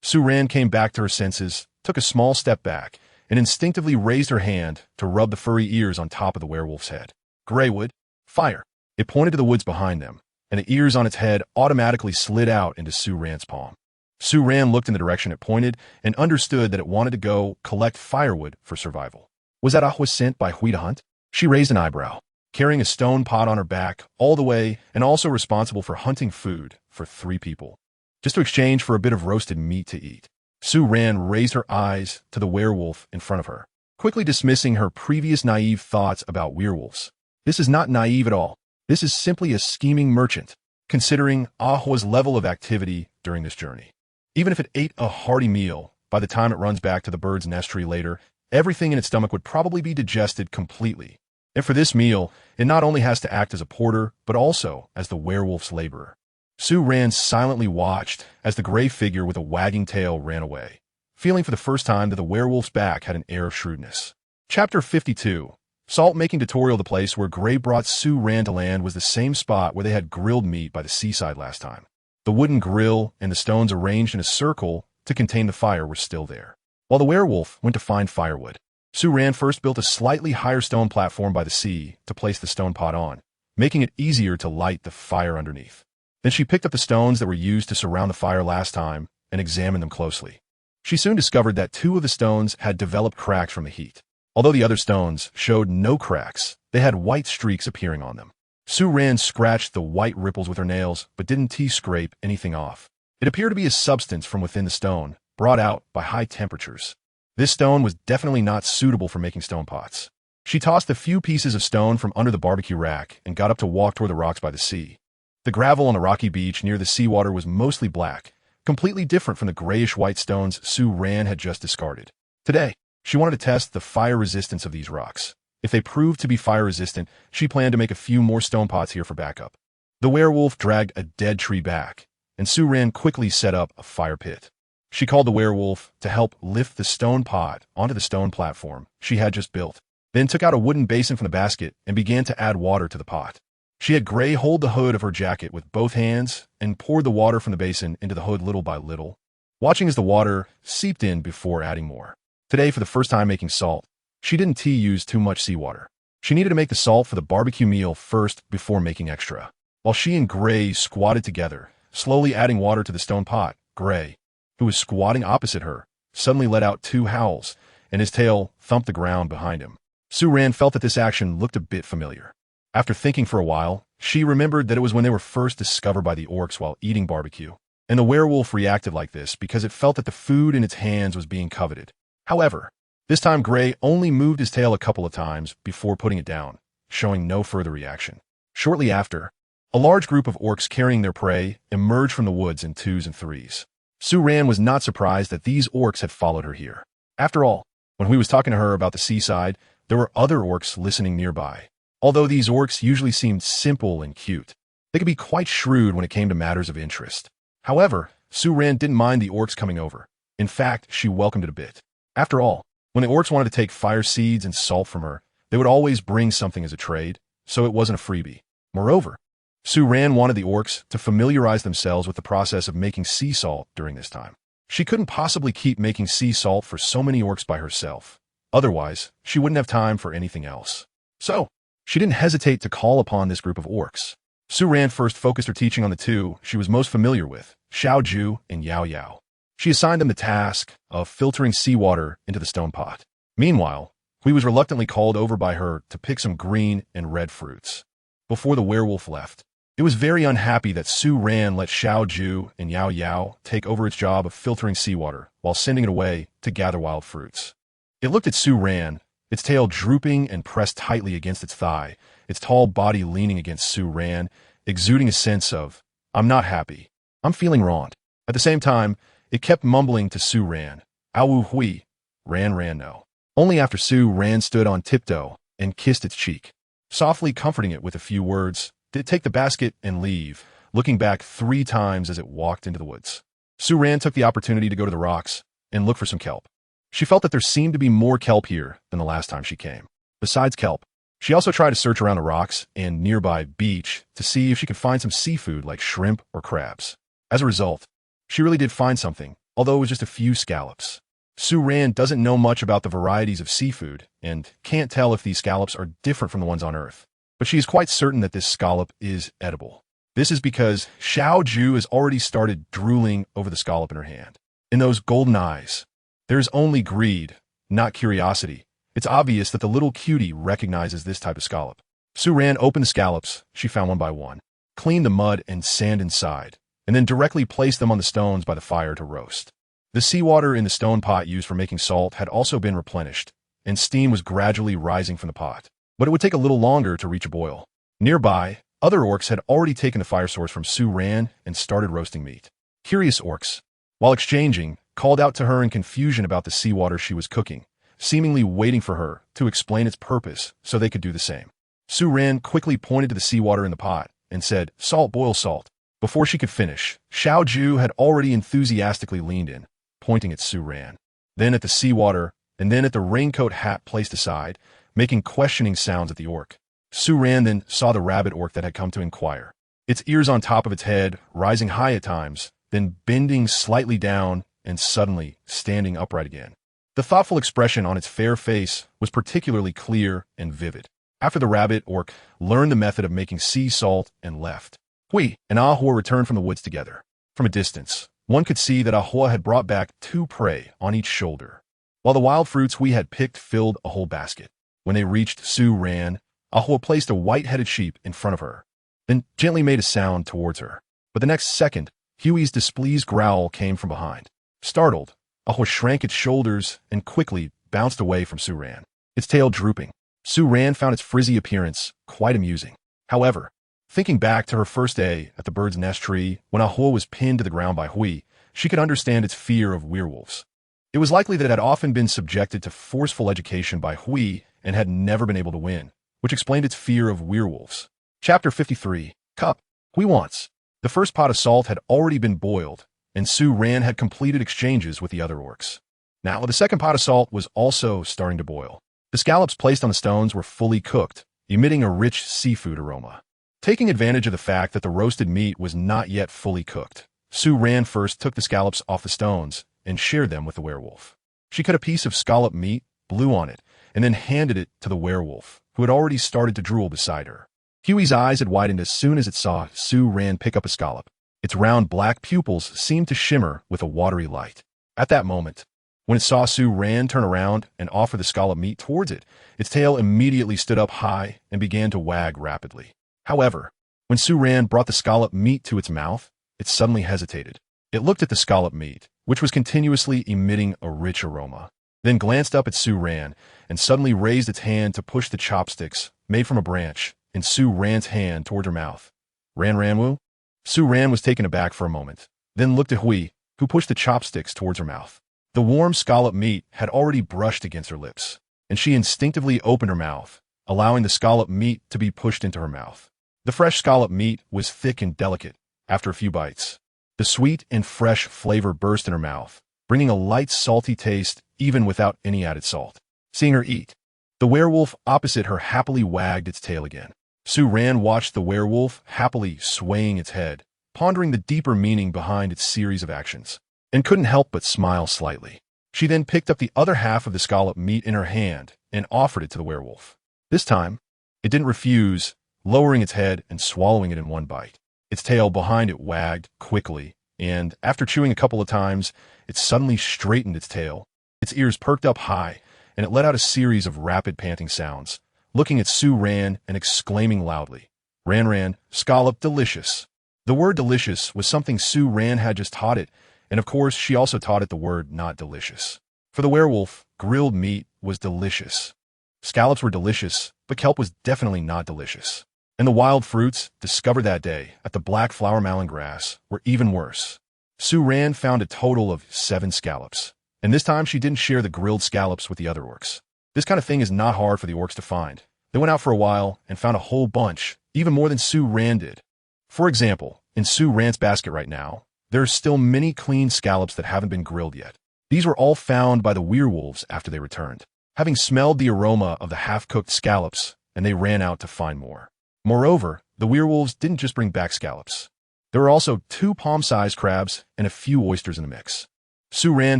Sue Ran came back to her senses, took a small step back, and instinctively raised her hand to rub the furry ears on top of the werewolf's head. Graywood, Fire. It pointed to the woods behind them, and the ears on its head automatically slid out into Su Ran's palm. Su Ran looked in the direction it pointed and understood that it wanted to go collect firewood for survival. Was that Ahwa sent by Hui to hunt? She raised an eyebrow, carrying a stone pot on her back all the way and also responsible for hunting food for 3 people, just to exchange for a bit of roasted meat to eat. Su Ran raised her eyes to the werewolf in front of her, quickly dismissing her previous naive thoughts about werewolves. This is not naive at all. This is simply a scheming merchant, considering Ahwa's level of activity during this journey. Even if it ate a hearty meal, by the time it runs back to the bird's nest tree later, everything in its stomach would probably be digested completely. And for this meal, it not only has to act as a porter, but also as the werewolf's laborer. Su Ran silently watched as the gray figure with a wagging tail ran away, feeling for the first time that the werewolf's back had an air of shrewdness. Chapter 52. Salt-making tutorial. The place where Gray brought Su Ran to land was the same spot where they had grilled meat by the seaside last time. The wooden grill and the stones arranged in a circle to contain the fire were still there. While the werewolf went to find firewood, Su Ran first built a slightly higher stone platform by the sea to place the stone pot on, making it easier to light the fire underneath. Then she picked up the stones that were used to surround the fire last time and examined them closely. She soon discovered that 2 of the stones had developed cracks from the heat. Although the other stones showed no cracks, they had white streaks appearing on them. Su Ran scratched the white ripples with her nails, but didn't scrape anything off. It appeared to be a substance from within the stone, brought out by high temperatures. This stone was definitely not suitable for making stone pots. She tossed a few pieces of stone from under the barbecue rack and got up to walk toward the rocks by the sea. The gravel on the rocky beach near the seawater was mostly black, completely different from the grayish-white stones Su Ran had just discarded. Today, she wanted to test the fire resistance of these rocks. If they proved to be fire-resistant, she planned to make a few more stone pots here for backup. The werewolf dragged a dead tree back, and Su Ran quickly set up a fire pit. She called the werewolf to help lift the stone pot onto the stone platform she had just built, then took out a wooden basin from the basket and began to add water to the pot. She had Gray hold the hood of her jacket with both hands and poured the water from the basin into the hood little by little, watching as the water seeped in before adding more. Today, for the first time making salt, she didn't use too much seawater. She needed to make the salt for the barbecue meal first before making extra. While she and Gray squatted together, slowly adding water to the stone pot, Gray, who was squatting opposite her, suddenly let out 2 howls, and his tail thumped the ground behind him. Su Ran felt that this action looked a bit familiar. After thinking for a while, she remembered that it was when they were first discovered by the orcs while eating barbecue, and the werewolf reacted like this because it felt that the food in its hands was being coveted. However, this time Gray only moved his tail a couple of times before putting it down, showing no further reaction. Shortly after, a large group of orcs carrying their prey emerged from the woods in 2s and 3s. Su Ran was not surprised that these orcs had followed her here. After all, when he was talking to her about the seaside, there were other orcs listening nearby. Although these orcs usually seemed simple and cute, they could be quite shrewd when it came to matters of interest. However, Su Ran didn't mind the orcs coming over. In fact, she welcomed it a bit. After all, when the orcs wanted to take fire seeds and salt from her, they would always bring something as a trade, so it wasn't a freebie. Moreover, Su Ran wanted the orcs to familiarize themselves with the process of making sea salt during this time. She couldn't possibly keep making sea salt for so many orcs by herself. Otherwise, she wouldn't have time for anything else. So, she didn't hesitate to call upon this group of orcs. Su Ran first focused her teaching on the 2 she was most familiar with, Xiao Ju and Yao Yao. She assigned them the task of filtering seawater into the stone pot. Meanwhile, Hui was reluctantly called over by her to pick some green and red fruits. Before the werewolf left, it was very unhappy that Su Ran let Xiao Ju and Yao Yao take over its job of filtering seawater while sending it away to gather wild fruits. It looked at Su Ran, its tail drooping and pressed tightly against its thigh, its tall body leaning against Su Ran, exuding a sense of, "I'm not happy. I'm feeling wronged." At the same time, it kept mumbling to Su Ran, "Awu Hui, Ran no." Only after Su Ran stood on tiptoe and kissed its cheek, softly comforting it with a few words, did it take the basket and leave, looking back 3 times as it walked into the woods. Su Ran took the opportunity to go to the rocks and look for some kelp. She felt that there seemed to be more kelp here than the last time she came. Besides kelp, she also tried to search around the rocks and nearby beach to see if she could find some seafood like shrimp or crabs. As a result, she really did find something, although it was just a few scallops. Su Ran doesn't know much about the varieties of seafood and can't tell if these scallops are different from the ones on Earth, but she is quite certain that this scallop is edible. This is because Xiao Ju has already started drooling over the scallop in her hand. In those golden eyes, there is only greed, not curiosity. It's obvious that the little cutie recognizes this type of scallop. Su Ran opened the scallops, she found one by one, cleaned the mud and sand inside, and then directly placed them on the stones by the fire to roast. The seawater in the stone pot used for making salt had also been replenished, and steam was gradually rising from the pot. But it would take a little longer to reach a boil. Nearby, other orcs had already taken the fire source from Su Ran and started roasting meat. Curious orcs, while exchanging, called out to her in confusion about the seawater she was cooking, seemingly waiting for her to explain its purpose so they could do the same. Su Ran quickly pointed to the seawater in the pot and said, "Salt, boil salt." Before she could finish, Xiao Ju had already enthusiastically leaned in, pointing at Su Ran, then at the seawater, and then at the raincoat hat placed aside, making questioning sounds at the orc. Su Ran then saw the rabbit orc that had come to inquire, its ears on top of its head, rising high at times, then bending slightly down and suddenly standing upright again. The thoughtful expression on its fair face was particularly clear and vivid. After the rabbit orc learned the method of making sea salt and left, Hui and Ahua returned from the woods together. From a distance, one could see that Ahua had brought back 2 prey on each shoulder, while the wild fruits Hui had picked filled a whole basket. When they reached Su Ran, Ahua placed a white-headed sheep in front of her, then gently made a sound towards her. But the next second, Huey's displeased growl came from behind. Startled, Ahua shrank its shoulders and quickly bounced away from Su Ran, its tail drooping. Su Ran found its frizzy appearance quite amusing. However, thinking back to her first day at the bird's nest tree when Ahua was pinned to the ground by Hui, she could understand its fear of werewolves. It was likely that it had often been subjected to forceful education by Hui and had never been able to win, which explained its fear of werewolves. Chapter 53. Cup. Hui wants. The first pot of salt had already been boiled, and Su Ran had completed exchanges with the other orcs. Now, the second pot of salt was also starting to boil. The scallops placed on the stones were fully cooked, emitting a rich seafood aroma. Taking advantage of the fact that the roasted meat was not yet fully cooked, Su Ran first took the scallops off the stones and shared them with the werewolf. She cut a piece of scallop meat, blew on it, and then handed it to the werewolf, who had already started to drool beside her. Huey's eyes had widened as soon as it saw Su Ran pick up a scallop. Its round black pupils seemed to shimmer with a watery light. At that moment, when it saw Su Ran turn around and offer the scallop meat towards it, its tail immediately stood up high and began to wag rapidly. However, when Su Ran brought the scallop meat to its mouth, it suddenly hesitated. It looked at the scallop meat, which was continuously emitting a rich aroma, then glanced up at Su Ran and suddenly raised its hand to push the chopsticks, made from a branch, in Su Ran's hand toward her mouth. Ranwu? Su Ran was taken aback for a moment, then looked at Hui, who pushed the chopsticks towards her mouth. The warm scallop meat had already brushed against her lips, and she instinctively opened her mouth, allowing the scallop meat to be pushed into her mouth. The fresh scallop meat was thick and delicate. After a few bites, the sweet and fresh flavor burst in her mouth, bringing a light salty taste even without any added salt. Seeing her eat, the werewolf opposite her happily wagged its tail again. Su Ran watched the werewolf happily swaying its head, pondering the deeper meaning behind its series of actions, and couldn't help but smile slightly. She then picked up the other half of the scallop meat in her hand and offered it to the werewolf. This time, it didn't refuse, lowering its head and swallowing it in one bite. Its tail behind it wagged quickly, and after chewing a couple of times, it suddenly straightened its tail. Its ears perked up high, and it let out a series of rapid panting sounds, looking at Su Ran and exclaiming loudly, "Ran, scallop delicious." The word delicious was something Su Ran had just taught it, and of course she also taught it the word not delicious. For the werewolf, grilled meat was delicious. Scallops were delicious, but kelp was definitely not delicious. And the wild fruits, discovered that day at the black flower malin grass, were even worse. Su Ran found a total of 7 scallops, and this time she didn't share the grilled scallops with the other orcs. This kind of thing is not hard for the orcs to find. They went out for a while and found a whole bunch, even more than Su Ran did. For example, in Su Ran's basket right now, there are still many clean scallops that haven't been grilled yet. These were all found by the werewolves after they returned, having smelled the aroma of the half-cooked scallops, and they ran out to find more. Moreover, the werewolves didn't just bring back scallops. There were also 2 palm-sized crabs and a few oysters in the mix. Su Ran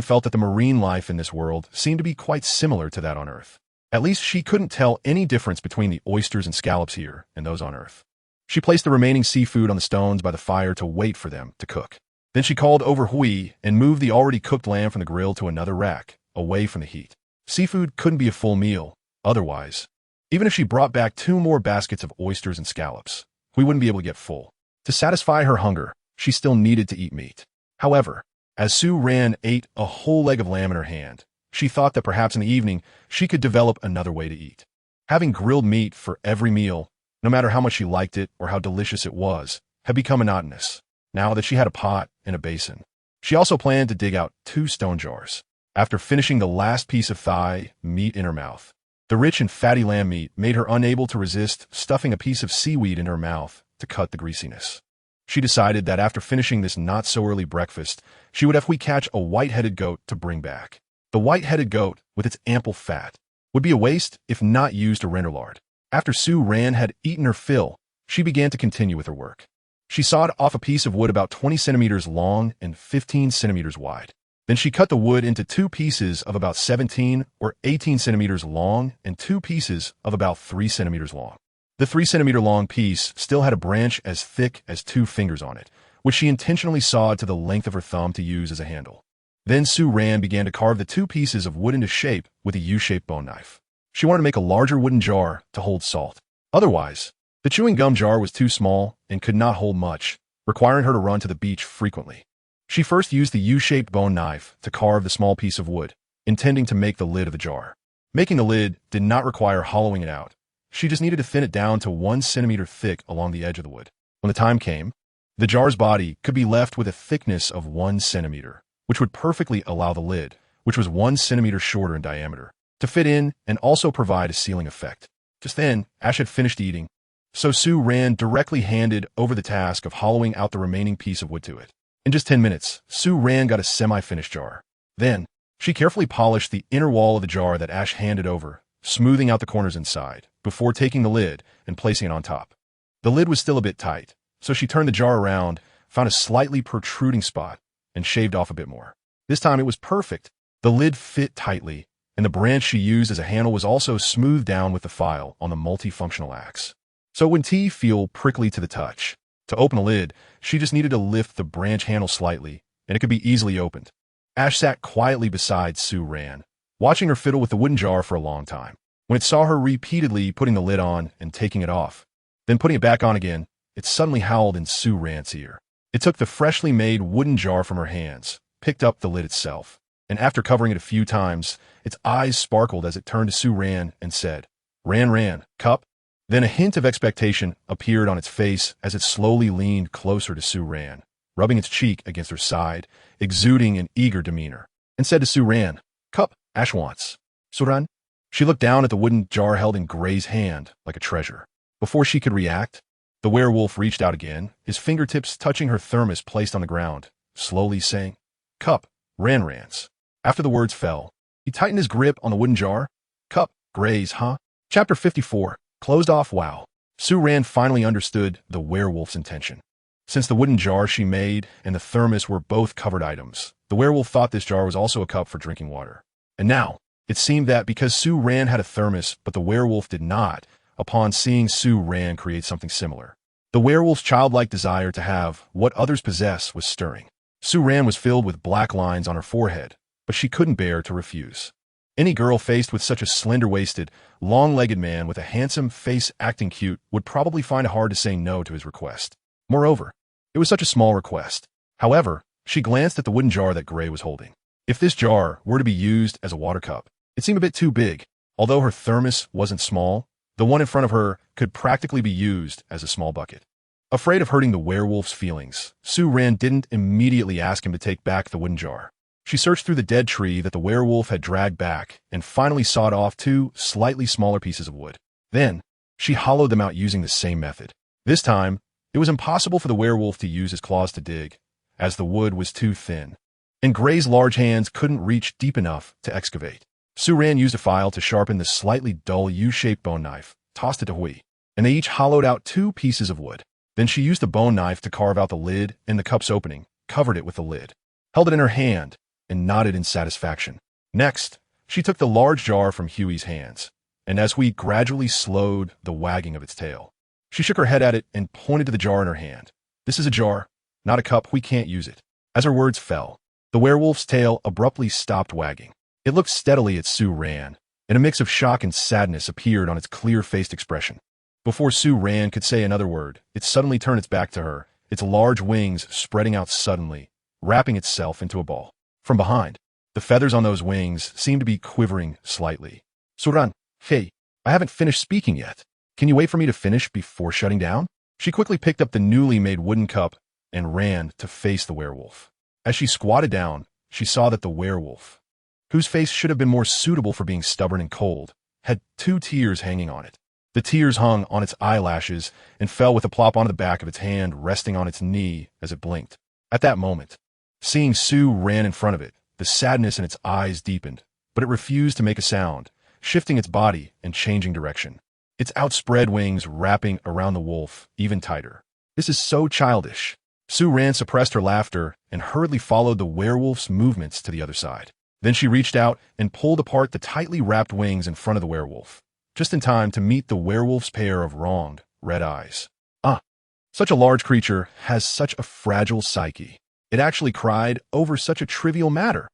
felt that the marine life in this world seemed to be quite similar to that on Earth. At least she couldn't tell any difference between the oysters and scallops here and those on Earth. She placed the remaining seafood on the stones by the fire to wait for them to cook. Then she called over Hui and moved the already cooked lamb from the grill to another rack, away from the heat. Seafood couldn't be a full meal, otherwise. Even if she brought back 2 more baskets of oysters and scallops, Hui wouldn't be able to get full. To satisfy her hunger, she still needed to eat meat. However, as Su Ran ate a whole leg of lamb in her hand, she thought that perhaps in the evening she could develop another way to eat. Having grilled meat for every meal, no matter how much she liked it or how delicious it was, had become monotonous, now that she had a pot and a basin. She also planned to dig out 2 stone jars. After finishing the last piece of thigh meat in her mouth, the rich and fatty lamb meat made her unable to resist stuffing a piece of seaweed in her mouth to cut the greasiness. She decided that after finishing this not-so-early breakfast, she would have Hui catch a white-headed goat to bring back. The white-headed goat, with its ample fat, would be a waste if not used to render lard. After Su Ran had eaten her fill, she began to continue with her work. She sawed off a piece of wood about 20 centimeters long and 15 centimeters wide. Then she cut the wood into 2 pieces of about 17 or 18 centimeters long and 2 pieces of about 3 centimeters long. The 3-centimeter long piece still had a branch as thick as 2 fingers on it, which she intentionally sawed to the length of her thumb to use as a handle. Then Su Ran began to carve the 2 pieces of wood into shape with a U-shaped bone knife. She wanted to make a larger wooden jar to hold salt. Otherwise, the chewing gum jar was too small and could not hold much, requiring her to run to the beach frequently. She first used the U-shaped bone knife to carve the small piece of wood, intending to make the lid of the jar. Making the lid did not require hollowing it out. She just needed to thin it down to 1 centimeter thick along the edge of the wood. When the time came, the jar's body could be left with a thickness of 1 centimeter, which would perfectly allow the lid, which was 1 centimeter shorter in diameter, to fit in and also provide a sealing effect. Just then, Ash had finished eating, so Su Ran directly handed over the task of hollowing out the remaining piece of wood to it. In just 10 minutes, Su Ran got a semi-finished jar. Then, she carefully polished the inner wall of the jar that Ash handed over, smoothing out the corners inside, before taking the lid and placing it on top. The lid was still a bit tight, so she turned the jar around, found a slightly protruding spot, and shaved off a bit more. This time it was perfect. The lid fit tightly, and the branch she used as a handle was also smoothed down with the file on the multifunctional axe. So it wouldn't feel prickly to the touch. To open the lid, she just needed to lift the branch handle slightly, and it could be easily opened. Ash sat quietly beside Su Ran, watching her fiddle with the wooden jar for a long time. When it saw her repeatedly putting the lid on and taking it off, then putting it back on again, it suddenly howled in Su Ran's ear. It took the freshly made wooden jar from her hands, picked up the lid itself, and after covering it a few times, its eyes sparkled as it turned to Su Ran and said, "Ran, cup?" Then a hint of expectation appeared on its face as it slowly leaned closer to Su Ran, rubbing its cheek against her side, exuding an eager demeanor, and said to Su Ran, "Cup, Ash wants." "Suran?" She looked down at the wooden jar held in Gray's hand like a treasure. Before she could react, the werewolf reached out again, his fingertips touching her thermos placed on the ground, slowly saying, "Cup, Ran's." After the words fell, he tightened his grip on the wooden jar. "Cup, Gray's, huh?" Chapter 54. Closed off. Wow. Su Ran finally understood the werewolf's intention. Since the wooden jar she made and the thermos were both covered items, the werewolf thought this jar was also a cup for drinking water. And now, it seemed that because Su Ran had a thermos but the werewolf did not, upon seeing Su Ran create something similar, the werewolf's childlike desire to have what others possess was stirring. Su Ran was filled with black lines on her forehead, but she couldn't bear to refuse. Any girl faced with such a slender-waisted, long-legged man with a handsome face acting cute would probably find it hard to say no to his request. Moreover, it was such a small request. However, she glanced at the wooden jar that Gray was holding. If this jar were to be used as a water cup, it seemed a bit too big. Although her thermos wasn't small, the one in front of her could practically be used as a small bucket. Afraid of hurting the werewolf's feelings, Su Ran didn't immediately ask him to take back the wooden jar. She searched through the dead tree that the werewolf had dragged back and finally sawed off 2 slightly smaller pieces of wood. Then, she hollowed them out using the same method. This time, it was impossible for the werewolf to use his claws to dig, as the wood was too thin, and Gray's large hands couldn't reach deep enough to excavate. Su Ran used a file to sharpen the slightly dull U-shaped bone knife, tossed it to Hui, and they each hollowed out 2 pieces of wood. Then she used the bone knife to carve out the lid and the cup's opening, covered it with the lid, held it in her hand, and nodded in satisfaction. Next, she took the large jar from Huey's hands, and as Hui gradually slowed the wagging of its tail. She shook her head at it and pointed to the jar in her hand. This is a jar, not a cup. We can't use it. As her words fell, the werewolf's tail abruptly stopped wagging. It looked steadily at Su Ran, and a mix of shock and sadness appeared on its clear-faced expression. Before Su Ran could say another word, it suddenly turned its back to her, its large wings spreading out suddenly, wrapping itself into a ball. From behind, the feathers on those wings seemed to be quivering slightly. Suran, hey, I haven't finished speaking yet. Can you wait for me to finish before shutting down? She quickly picked up the newly made wooden cup and ran to face the werewolf. As she squatted down, she saw that the werewolf, whose face should have been more suitable for being stubborn and cold, had 2 tears hanging on it. The tears hung on its eyelashes and fell with a plop onto the back of its hand, resting on its knee as it blinked. At that moment, seeing Su Ran in front of it, the sadness in its eyes deepened, but it refused to make a sound, shifting its body and changing direction, its outspread wings wrapping around the wolf even tighter. This is so childish. Su Ran suppressed her laughter and hurriedly followed the werewolf's movements to the other side. Then she reached out and pulled apart the tightly wrapped wings in front of the werewolf, just in time to meet the werewolf's pair of wronged, red eyes. Such a large creature has such a fragile psyche. It actually cried over such a trivial matter.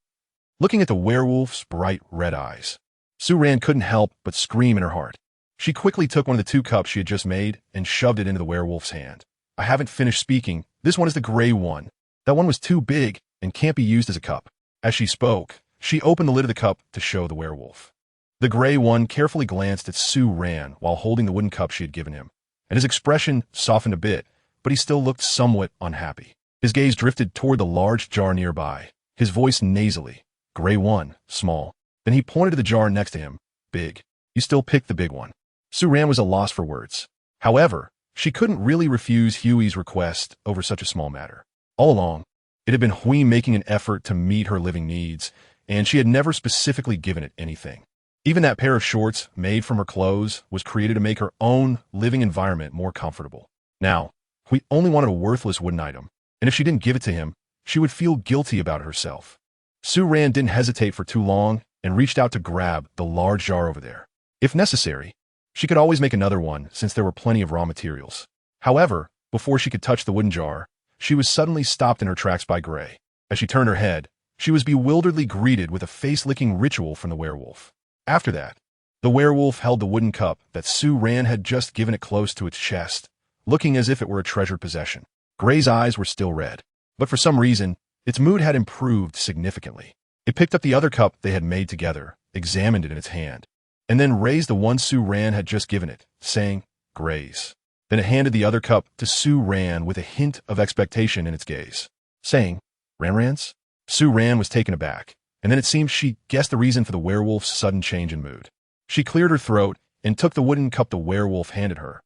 Looking at the werewolf's bright red eyes, Su Ran couldn't help but scream in her heart. She quickly took one of the 2 cups she had just made and shoved it into the werewolf's hand. I haven't finished speaking. This one is the gray one. That one was too big and can't be used as a cup. As she spoke, she opened the lid of the cup to show the werewolf. The gray one carefully glanced at Su Ran while holding the wooden cup she had given him, and his expression softened a bit, but he still looked somewhat unhappy. His gaze drifted toward the large jar nearby, his voice nasally. Gray one, small. Then he pointed to the jar next to him. Big. You still picked the big one. Su Ran was a loss for words. However, she couldn't really refuse Huey's request over such a small matter. All along, it had been Hui making an effort to meet her living needs, and she had never specifically given it anything. Even that pair of shorts made from her clothes was created to make her own living environment more comfortable. Now, Hui only wanted a worthless wooden item, and if she didn't give it to him, she would feel guilty about herself. Su Ran didn't hesitate for too long and reached out to grab the large jar over there. If necessary, she could always make another one since there were plenty of raw materials. However, before she could touch the wooden jar, she was suddenly stopped in her tracks by Gray. As she turned her head, she was bewilderedly greeted with a face-licking ritual from the werewolf. After that, the werewolf held the wooden cup that Su Ran had just given it close to its chest, looking as if it were a treasured possession. Gray's eyes were still red, but for some reason, its mood had improved significantly. It picked up the other cup they had made together, examined it in its hand, and then raised the one Su Ran had just given it, saying, Gray's. Then it handed the other cup to Su Ran with a hint of expectation in its gaze, saying, Ran's? Su Ran was taken aback, and then it seemed she guessed the reason for the werewolf's sudden change in mood. She cleared her throat and took the wooden cup the werewolf handed her.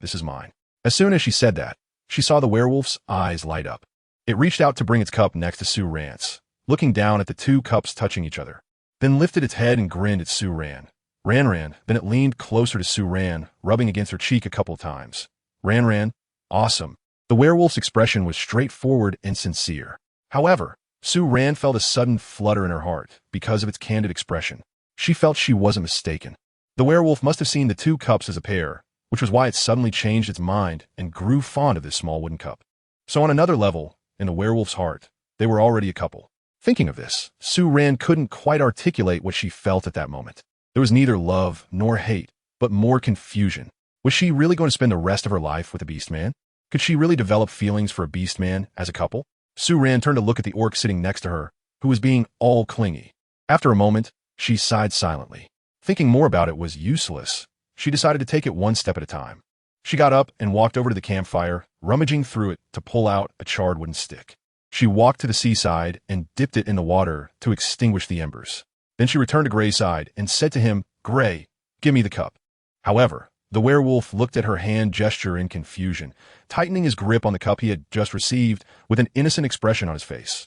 This is mine. As soon as she said that, she saw the werewolf's eyes light up. It reached out to bring its cup next to Su Ran's, looking down at the 2 cups touching each other, then lifted its head and grinned at Su Ran. Ran, then it leaned closer to Su Ran, rubbing against her cheek a couple of times. Ran, awesome. The werewolf's expression was straightforward and sincere. However, Su Ran felt a sudden flutter in her heart because of its candid expression. She felt she wasn't mistaken. The werewolf must have seen the 2 cups as a pair, which was why it suddenly changed its mind and grew fond of this small wooden cup. So on another level, in the werewolf's heart, they were already a couple. Thinking of this, Su Ran couldn't quite articulate what she felt at that moment. There was neither love nor hate, but more confusion. Was she really going to spend the rest of her life with a beast man? Could she really develop feelings for a beast man as a couple? Su Ran turned to look at the orc sitting next to her, who was being all clingy. After a moment, she sighed silently. Thinking more about it was useless. She decided to take it one step at a time. She got up and walked over to the campfire, rummaging through it to pull out a charred wooden stick. She walked to the seaside and dipped it in the water to extinguish the embers. Then she returned to Gray's side and said to him, Gray, give me the cup. However, the werewolf looked at her hand gesture in confusion, tightening his grip on the cup he had just received with an innocent expression on his face.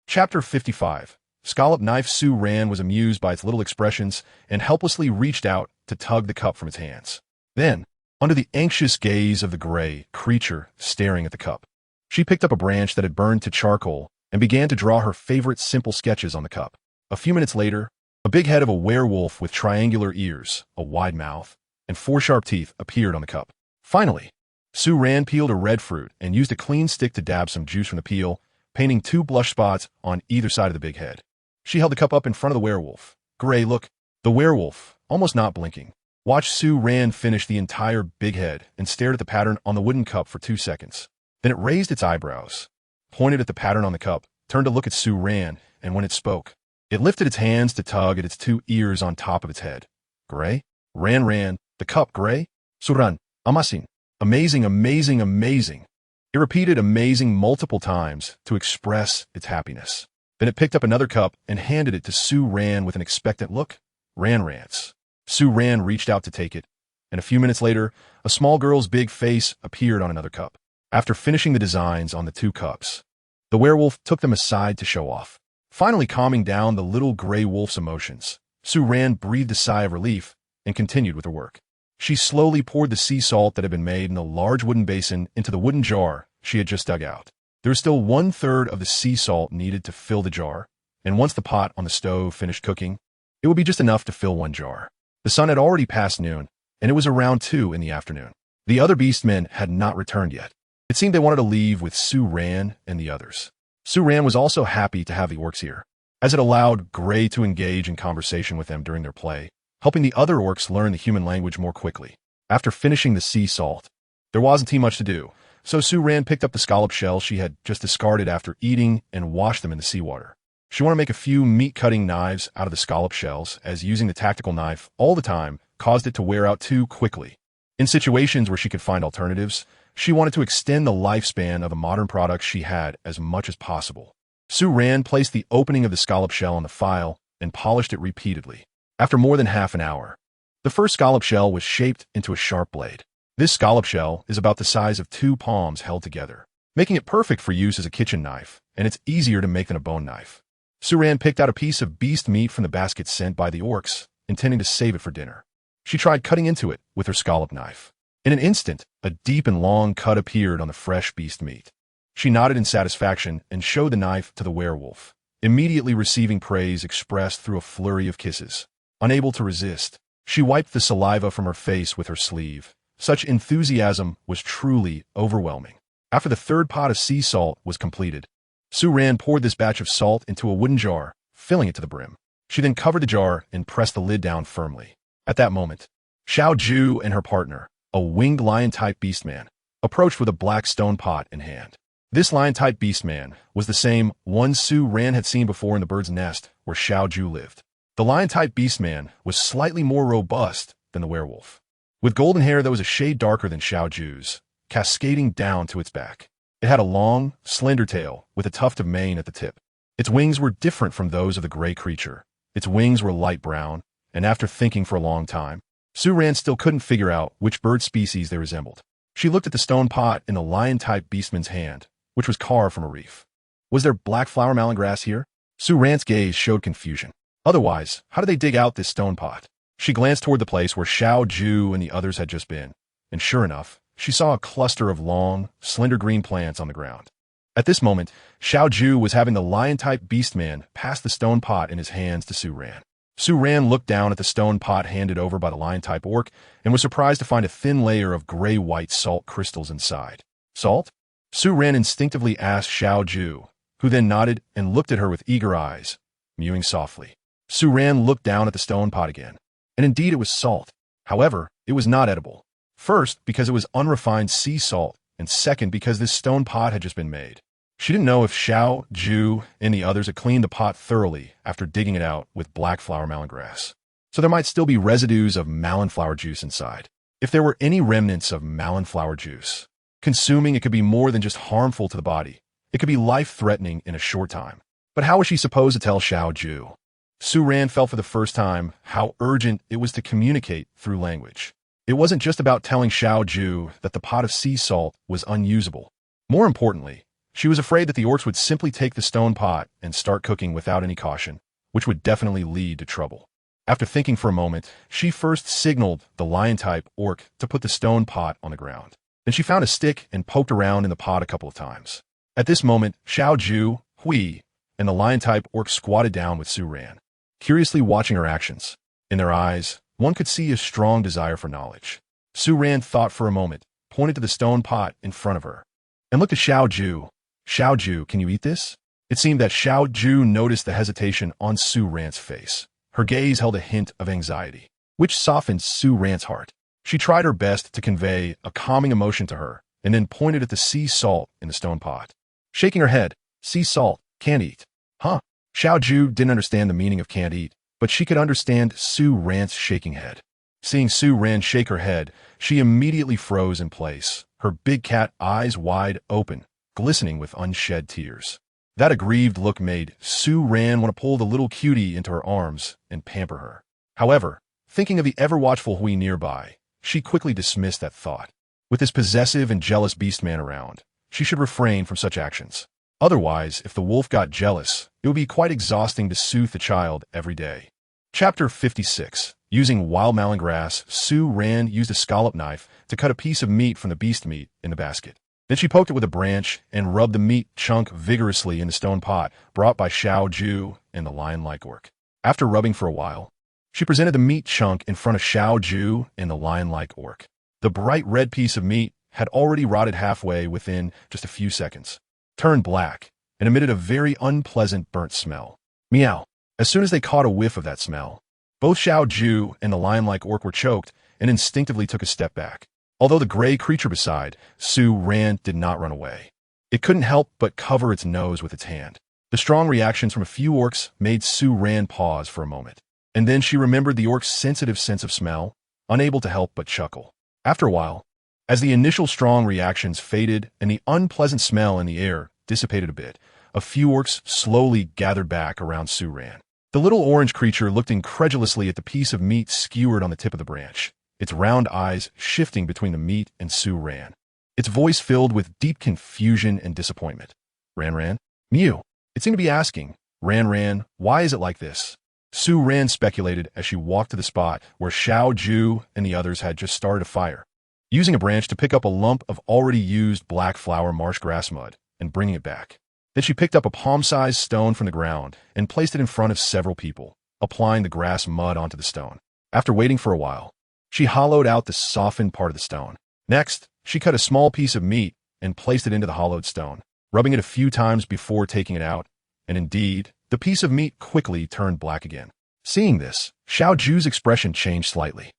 Chapter 55. Scallop Knife. Su Ran was amused by its little expressions and helplessly reached out to tug the cup from its hands. Then, under the anxious gaze of the gray creature staring at the cup, she picked up a branch that had burned to charcoal and began to draw her favorite simple sketches on the cup. A few minutes later, A big head of a werewolf with triangular ears, a wide mouth, and 4 sharp teeth appeared on the cup. Finally, Su Ran peeled a red fruit and used a clean stick to dab some juice from the peel, painting 2 blush spots on either side of the big head. She held the cup up in front of the werewolf. Gray, look. The werewolf, almost not blinking, watched Su Ran finish the entire big head and stared at the pattern on the wooden cup for 2 seconds. Then it raised its eyebrows, pointed at the pattern on the cup, turned to look at Su Ran, and when it spoke, it lifted its hands to tug at its 2 ears on top of its head. Gray? Ran, the cup, Gray? Suran, amasin. Amazing, amazing, amazing. It repeated amazing multiple times to express its happiness. Then it picked up another cup and handed it to Su Ran with an expectant look. Rants. Su Ran reached out to take it, and a few minutes later, a small girl's big face appeared on another cup. After finishing the designs on the 2 cups, the werewolf took them aside to show off. Finally calming down the little gray wolf's emotions, Su Ran breathed a sigh of relief and continued with her work. She slowly poured the sea salt that had been made in a large wooden basin into the wooden jar she had just dug out. There was still 1/3 of the sea salt needed to fill the jar, and once the pot on the stove finished cooking, it would be just enough to fill 1 jar. The sun had already passed noon, and it was around 2 in the afternoon. The other beastmen had not returned yet. It seemed they wanted to leave with Su Ran and the others. Su Ran was also happy to have the orcs here, as it allowed Gray to engage in conversation with them during their play, helping the other orcs learn the human language more quickly. After finishing the sea salt, there wasn't too much to do, so Su Ran picked up the scallop shells she had just discarded after eating and washed them in the seawater. She wanted to make a few meat-cutting knives out of the scallop shells, as using the tactical knife all the time caused it to wear out too quickly. In situations where she could find alternatives, she wanted to extend the lifespan of a modern product she had as much as possible. Su Ran placed the opening of the scallop shell on the file and polished it repeatedly. After more than half an hour, the first scallop shell was shaped into a sharp blade. This scallop shell is about the size of 2 palms held together, making it perfect for use as a kitchen knife, and it's easier to make than a bone knife. Su Ran picked out a piece of beast meat from the basket sent by the orcs, intending to save it for dinner. She tried cutting into it with her scallop knife. In an instant, a deep and long cut appeared on the fresh beast meat. She nodded in satisfaction and showed the knife to the werewolf, immediately receiving praise expressed through a flurry of kisses. Unable to resist, she wiped the saliva from her face with her sleeve. Such enthusiasm was truly overwhelming. After the 3rd pot of sea salt was completed, Su Ran poured this batch of salt into a wooden jar, filling it to the brim. She then covered the jar and pressed the lid down firmly. At that moment, Xiao Ju and her partner, a winged lion-type beastman, approached with a black stone pot in hand. This lion-type beastman was the same one Su Ran had seen before in the bird's nest where Xiao Ju lived. The lion-type beastman was slightly more robust than the werewolf, with golden hair that was a shade darker than Xiao Ju's, cascading down to its back. It had a long, slender tail with a tuft of mane at the tip. Its wings were different from those of the gray creature. Its wings were light brown, and after thinking for a long time, Su Ran still couldn't figure out which bird species they resembled. She looked at the stone pot in the lion-type beastman's hand, which was carved from a reef. Was there black flower malin grass here? Su Ran's gaze showed confusion. Otherwise, how did they dig out this stone pot? She glanced toward the place where Xiao Ju and the others had just been, and sure enough, she saw a cluster of long, slender green plants on the ground. At this moment, Xiao Ju was having the lion-type beastman pass the stone pot in his hands to Su Ran. Su Ran looked down at the stone pot handed over by the lion-type orc and was surprised to find a thin layer of gray-white salt crystals inside. Salt? Su Ran instinctively asked Xiao Ju, who then nodded and looked at her with eager eyes, mewing softly. Su Ran looked down at the stone pot again, and indeed it was salt. However, it was not edible. First, because it was unrefined sea salt, and second, because this stone pot had just been made. She didn't know if Xiao Ju and the others had cleaned the pot thoroughly after digging it out with black flower malin grass. So there might still be residues of malin flower juice inside. If there were any remnants of malin flower juice, consuming it could be more than just harmful to the body. It could be life-threatening in a short time. But how was she supposed to tell Xiao Ju? Su Ran felt for the first time how urgent it was to communicate through language. It wasn't just about telling Xiao Ju that the pot of sea salt was unusable. More importantly, she was afraid that the orcs would simply take the stone pot and start cooking without any caution, which would definitely lead to trouble. After thinking for a moment, she first signaled the lion-type orc to put the stone pot on the ground. Then she found a stick and poked around in the pot a couple of times. At this moment, Xiao Ju, Hui, and the lion-type orc squatted down with Su Ran. curiously watching her actions. In their eyes, one could see a strong desire for knowledge. Su Ran thought for a moment, pointed to the stone pot in front of her, and looked at Xiao Ju. Xiao Ju, can you eat this? It seemed that Xiao Ju noticed the hesitation on Su Ran's face. Her gaze held a hint of anxiety, which softened Su Ran's heart. She tried her best to convey a calming emotion to her, and then pointed at the sea salt in the stone pot. Shaking her head, sea salt, can't eat. Huh? Xiao Ju didn't understand the meaning of can't eat, but she could understand Su Ran's shaking head. Seeing Su Ran shake her head, she immediately froze in place, her big cat eyes wide open, glistening with unshed tears. That aggrieved look made Su Ran want to pull the little cutie into her arms and pamper her. However, thinking of the ever-watchful Hui nearby, she quickly dismissed that thought. With this possessive and jealous beastman around, she should refrain from such actions. Otherwise, if the wolf got jealous, it would be quite exhausting to soothe the child every day. Chapter 56. Using wild mallingrass, Su Ran used a scallop knife to cut a piece of meat from the beast meat in the basket. Then she poked it with a branch and rubbed the meat chunk vigorously in the stone pot brought by Xiao Ju and the lion-like orc. After rubbing for a while, she presented the meat chunk in front of Xiao Ju and the lion-like orc. The bright red piece of meat had already rotted halfway within just a few seconds, turned black, and emitted a very unpleasant burnt smell. Meow. As soon as they caught a whiff of that smell, both Xiao Ju and the lion-like orc were choked and instinctively took a step back. Although the gray creature beside Su Ran did not run away, it couldn't help but cover its nose with its hand. The strong reactions from a few orcs made Su Ran pause for a moment, and then she remembered the orc's sensitive sense of smell, unable to help but chuckle. After a while, as the initial strong reactions faded and the unpleasant smell in the air dissipated a bit, a few orcs slowly gathered back around Su Ran. The little orange creature looked incredulously at the piece of meat skewered on the tip of the branch, its round eyes shifting between the meat and Su Ran. Its voice filled with deep confusion and disappointment. Ran? Mew. It seemed to be asking, Ran, why is it like this? Su Ran speculated as she walked to the spot where Xiao Ju and the others had just started a fire, using a branch to pick up a lump of already used black flower marsh grass mud and bringing it back. Then she picked up a palm-sized stone from the ground and placed it in front of several people, applying the grass mud onto the stone. After waiting for a while, she hollowed out the softened part of the stone. Next, she cut a small piece of meat and placed it into the hollowed stone, rubbing it a few times before taking it out, and indeed, the piece of meat quickly turned black again. Seeing this, Xiao Ju's expression changed slightly.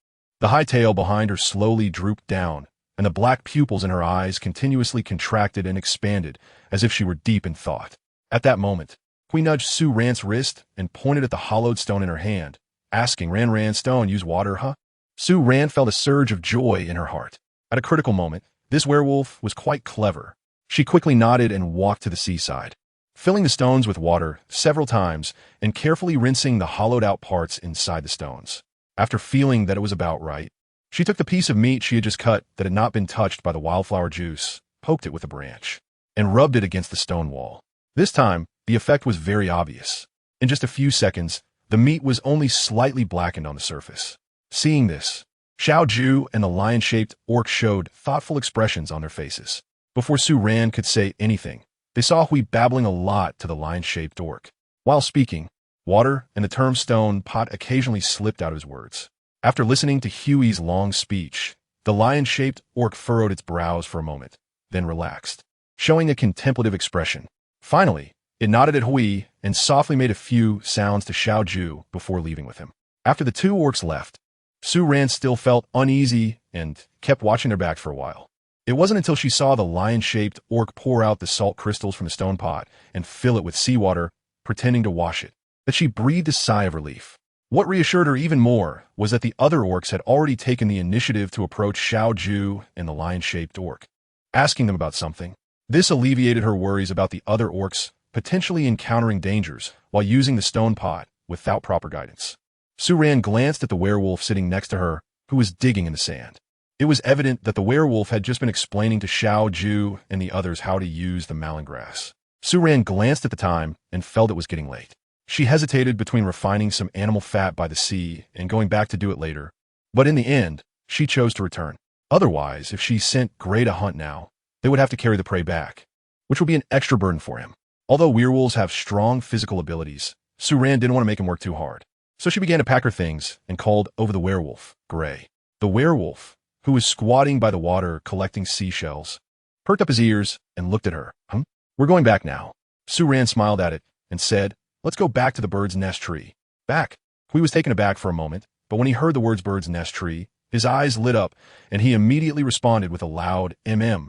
The high tail behind her slowly drooped down, and the black pupils in her eyes continuously contracted and expanded as if she were deep in thought. At that moment, Hui nudged Su Ran's wrist and pointed at the hollowed stone in her hand, asking, Ran, stone, use water, huh? Su Ran felt a surge of joy in her heart. At a critical moment, this werewolf was quite clever. She quickly nodded and walked to the seaside, filling the stones with water several times and carefully rinsing the hollowed-out parts inside the stones. After feeling that it was about right, she took the piece of meat she had just cut that had not been touched by the wildflower juice, poked it with a branch, and rubbed it against the stone wall. This time, the effect was very obvious. In just a few seconds, the meat was only slightly blackened on the surface. Seeing this, Xiao Ju and the lion-shaped orc showed thoughtful expressions on their faces. Before Su Ran could say anything, they saw Hui babbling a lot to the lion-shaped orc. While speaking, water and the term stone pot occasionally slipped out of his words. After listening to Huey's long speech, the lion-shaped orc furrowed its brows for a moment, then relaxed, showing a contemplative expression. Finally, it nodded at Hui and softly made a few sounds to Xiao Ju before leaving with him. After the two orcs left, Su Ran still felt uneasy and kept watching their backs for a while. It wasn't until she saw the lion-shaped orc pour out the salt crystals from the stone pot and fill it with seawater, pretending to wash it, that she breathed a sigh of relief. What reassured her even more was that the other orcs had already taken the initiative to approach Xiao Ju and the lion-shaped orc, asking them about something. This alleviated her worries about the other orcs potentially encountering dangers while using the stone pot without proper guidance. Su Ran glanced at the werewolf sitting next to her, who was digging in the sand. It was evident that the werewolf had just been explaining to Xiao Ju and the others how to use the mallingrass. Su Ran glanced at the time and felt it was getting late. She hesitated between refining some animal fat by the sea and going back to do it later, but in the end, she chose to return. Otherwise, if she sent Gray to hunt now, they would have to carry the prey back, which would be an extra burden for him. Although werewolves have strong physical abilities, Su Ran didn't want to make him work too hard. So she began to pack her things and called over the werewolf, Gray. The werewolf, who was squatting by the water collecting seashells, perked up his ears and looked at her. We're going back now. Sue Ran smiled at it and said, let's go back to the bird's nest tree. Back. Hui was taken aback for a moment, but when he heard the words bird's nest tree, his eyes lit up and he immediately responded with a loud mm.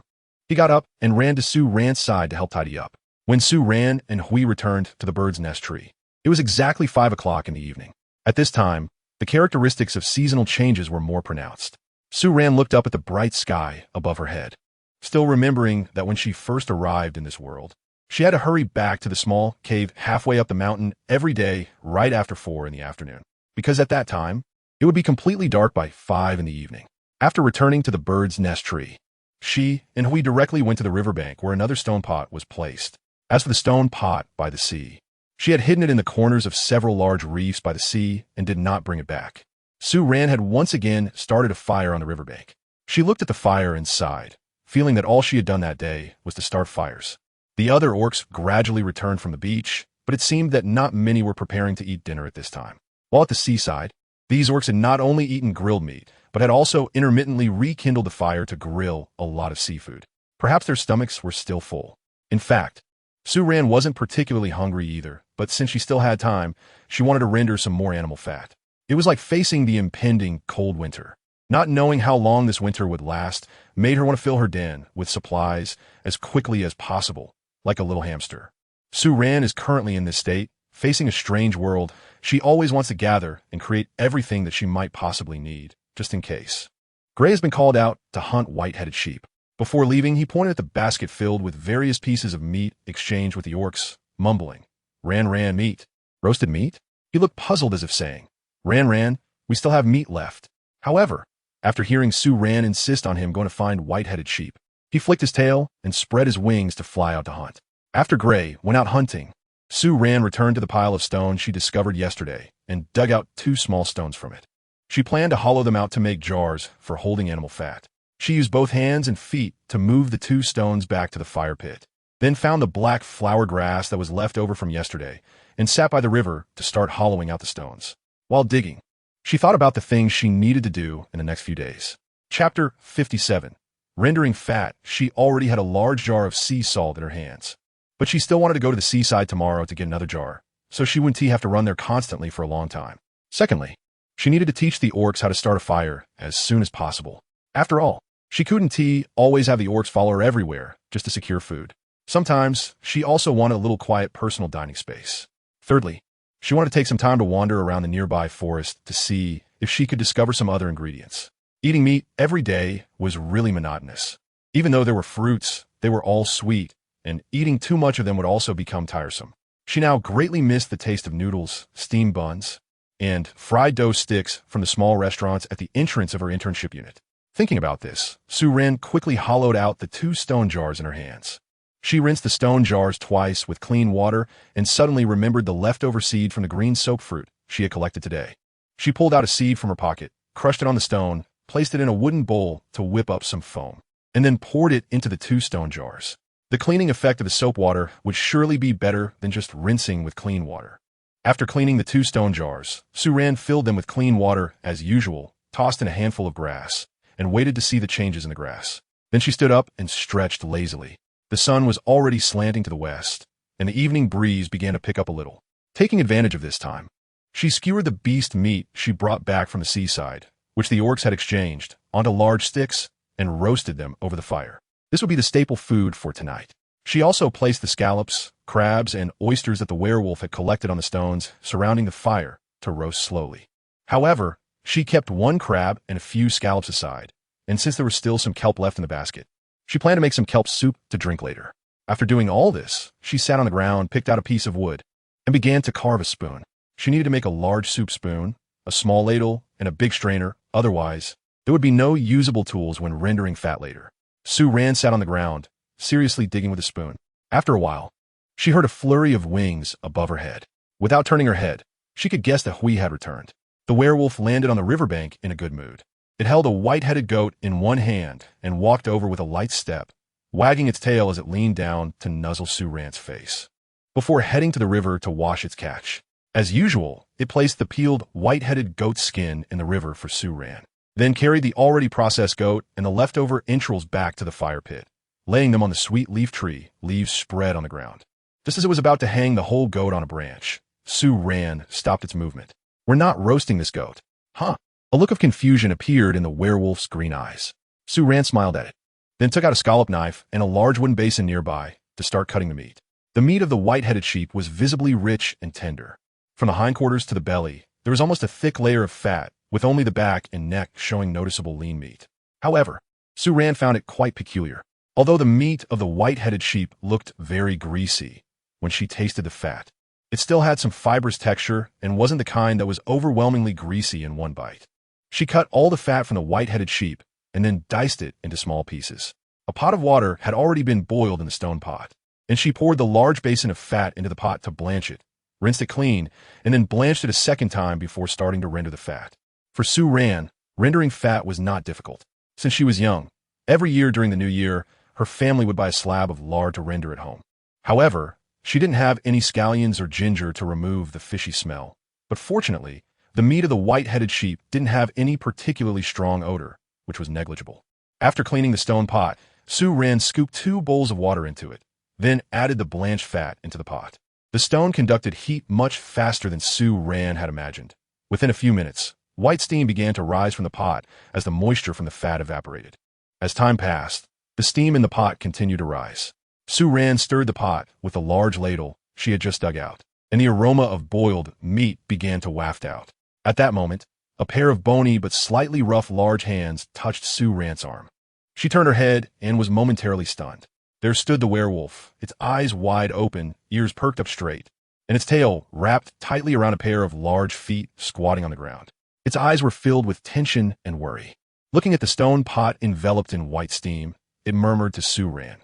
He got up and ran to Sue Ran's side to help tidy up. When Sue Ran and Hui returned to the bird's nest tree, it was exactly 5 o'clock in the evening. At this time, the characteristics of seasonal changes were more pronounced. Sue Ran looked up at the bright sky above her head, still remembering that when she first arrived in this world, she had to hurry back to the small cave halfway up the mountain every day right after 4 in the afternoon, because at that time, it would be completely dark by 5 in the evening. After returning to the bird's nest tree, she and Hui directly went to the riverbank where another stone pot was placed. As for the stone pot by the sea, she had hidden it in the corners of several large reefs by the sea and did not bring it back. Sue Ran had once again started a fire on the riverbank. She looked at the fire and sighed, feeling that all she had done that day was to start fires. The other orcs gradually returned from the beach, but it seemed that not many were preparing to eat dinner at this time. While at the seaside, these orcs had not only eaten grilled meat, but had also intermittently rekindled the fire to grill a lot of seafood. Perhaps their stomachs were still full. In fact, Sue Ran wasn't particularly hungry either, but since she still had time, she wanted to render some more animal fat. It was like facing the impending cold winter. Not knowing how long this winter would last made her want to fill her den with supplies as quickly as possible, like a little hamster. Sue Ran is currently in this state, facing a strange world. She always wants to gather and create everything that she might possibly need, just in case. Gray has been called out to hunt white-headed sheep. Before leaving, he pointed at the basket filled with various pieces of meat exchanged with the orcs, mumbling, Ran, meat. Roasted meat? He looked puzzled as if saying, Ran, we still have meat left. However, after hearing Sue Ran insist on him going to find white-headed sheep, he flicked his tail and spread his wings to fly out to hunt. After Gray went out hunting, Sue Ran returned to the pile of stone she discovered yesterday and dug out 2 small stones from it. She planned to hollow them out to make jars for holding animal fat. She used both hands and feet to move the 2 stones back to the fire pit, then found the black flower grass that was left over from yesterday and sat by the river to start hollowing out the stones. While digging, she thought about the things she needed to do in the next few days. Chapter 57. Rendering fat. She already had a large jar of sea salt in her hands, but she still wanted to go to the seaside tomorrow to get another jar, so she wouldn't have to run there constantly for a long time. Secondly, she needed to teach the orcs how to start a fire as soon as possible. After all, she couldn't always have the orcs follow her everywhere just to secure food. Sometimes, she also wanted a little quiet personal dining space. Thirdly, she wanted to take some time to wander around the nearby forest to see if she could discover some other ingredients. Eating meat every day was really monotonous. Even though there were fruits, they were all sweet, and eating too much of them would also become tiresome. She now greatly missed the taste of noodles, steamed buns, and fried dough sticks from the small restaurants at the entrance of her internship unit. Thinking about this, Sue Ran quickly hollowed out the 2 stone jars in her hands. She rinsed the stone jars twice with clean water and suddenly remembered the leftover seed from the green soap fruit she had collected today. She pulled out a seed from her pocket, crushed it on the stone, placed it in a wooden bowl to whip up some foam, and then poured it into the 2 stone jars. The cleaning effect of the soap water would surely be better than just rinsing with clean water. After cleaning the 2 stone jars, Sue Ran filled them with clean water as usual, tossed in a handful of grass, and waited to see the changes in the grass. Then she stood up and stretched lazily. The sun was already slanting to the west, and the evening breeze began to pick up a little. Taking advantage of this time, she skewered the beast meat she brought back from the seaside, which the orcs had exchanged, onto large sticks and roasted them over the fire. This would be the staple food for tonight. She also placed the scallops, crabs, and oysters that the werewolf had collected on the stones surrounding the fire to roast slowly. However, she kept 1 crab and a few scallops aside, and since there was still some kelp left in the basket, she planned to make some kelp soup to drink later. After doing all this, she sat on the ground, picked out a piece of wood, and began to carve a spoon. She needed to make a large soup spoon, a small ladle, and a big strainer, otherwise, there would be no usable tools when rendering fat later. Sue Ran sat on the ground, seriously digging with a spoon. After a while, she heard a flurry of wings above her head. Without turning her head, she could guess that Hui had returned. The werewolf landed on the riverbank in a good mood. It held a white-headed goat in one hand and walked over with a light step, wagging its tail as it leaned down to nuzzle Sue Ran's face. Before heading to the river to wash its catch, As usual, it placed the peeled, white-headed goat skin in the river for Sue Ran, then carried the already processed goat and the leftover entrails back to the fire pit, laying them on the sweet leaf tree, leaves spread on the ground. Just as it was about to hang the whole goat on a branch, Sue Ran stopped its movement. "We're not roasting this goat." "Huh?" A look of confusion appeared in the werewolf's green eyes. Sue Ran smiled at it, then took out a scallop knife and a large wooden basin nearby to start cutting the meat. The meat of the white-headed sheep was visibly rich and tender. From the hindquarters to the belly, there was almost a thick layer of fat, with only the back and neck showing noticeable lean meat. However, Sue Ran found it quite peculiar. Although the meat of the white-headed sheep looked very greasy when she tasted the fat, it still had some fibrous texture and wasn't the kind that was overwhelmingly greasy in one bite. She cut all the fat from the white-headed sheep and then diced it into small pieces. A pot of water had already been boiled in the stone pot, and she poured the large basin of fat into the pot to blanch it, rinsed it clean, and then blanched it a second time before starting to render the fat. For Sue Ran, rendering fat was not difficult. Since she was young, every year during the new year, her family would buy a slab of lard to render at home. However, she didn't have any scallions or ginger to remove the fishy smell. But fortunately, the meat of the white-headed sheep didn't have any particularly strong odor, which was negligible. After cleaning the stone pot, Sue Ran scooped 2 bowls of water into it, then added the blanched fat into the pot. The stone conducted heat much faster than Sue Ran had imagined. Within a few minutes, white steam began to rise from the pot as the moisture from the fat evaporated. As time passed, the steam in the pot continued to rise. Sue Ran stirred the pot with a large ladle she had just dug out, and the aroma of boiled meat began to waft out. At that moment, a pair of bony but slightly rough large hands touched Sue Ran's arm. She turned her head and was momentarily stunned. There stood the werewolf, its eyes wide open, ears perked up straight, and its tail wrapped tightly around a pair of large feet squatting on the ground. Its eyes were filled with tension and worry. Looking at the stone pot enveloped in white steam, it murmured to Sue Ran,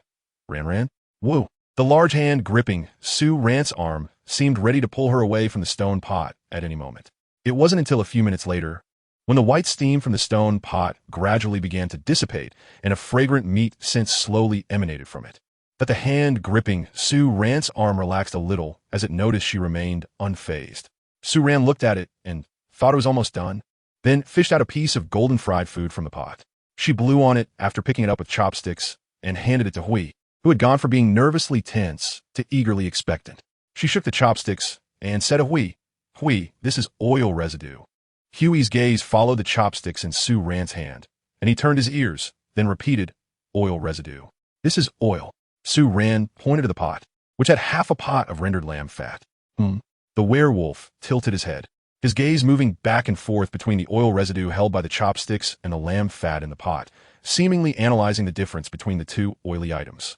"Ran? Woo!" The large hand gripping Sue Ran's arm seemed ready to pull her away from the stone pot at any moment. It wasn't until a few minutes later, when the white steam from the stone pot gradually began to dissipate and a fragrant meat scent slowly emanated from it, that the hand gripping Sue Ran's arm relaxed a little as it noticed she remained unfazed. Sue Ran looked at it and thought it was almost done, then fished out a piece of golden fried food from the pot. She blew on it after picking it up with chopsticks and handed it to Hui, who had gone from being nervously tense to eagerly expectant. She shook the chopsticks and said to Hui, "This is oil residue." Huey's gaze followed the chopsticks in Sue Ran's hand, and he turned his ears, then repeated, "Oil residue. This is oil." Sue Ran pointed to the pot, which had half a pot of rendered lamb fat. The werewolf tilted his head, his gaze moving back and forth between the oil residue held by the chopsticks and the lamb fat in the pot, seemingly analyzing the difference between the two oily items.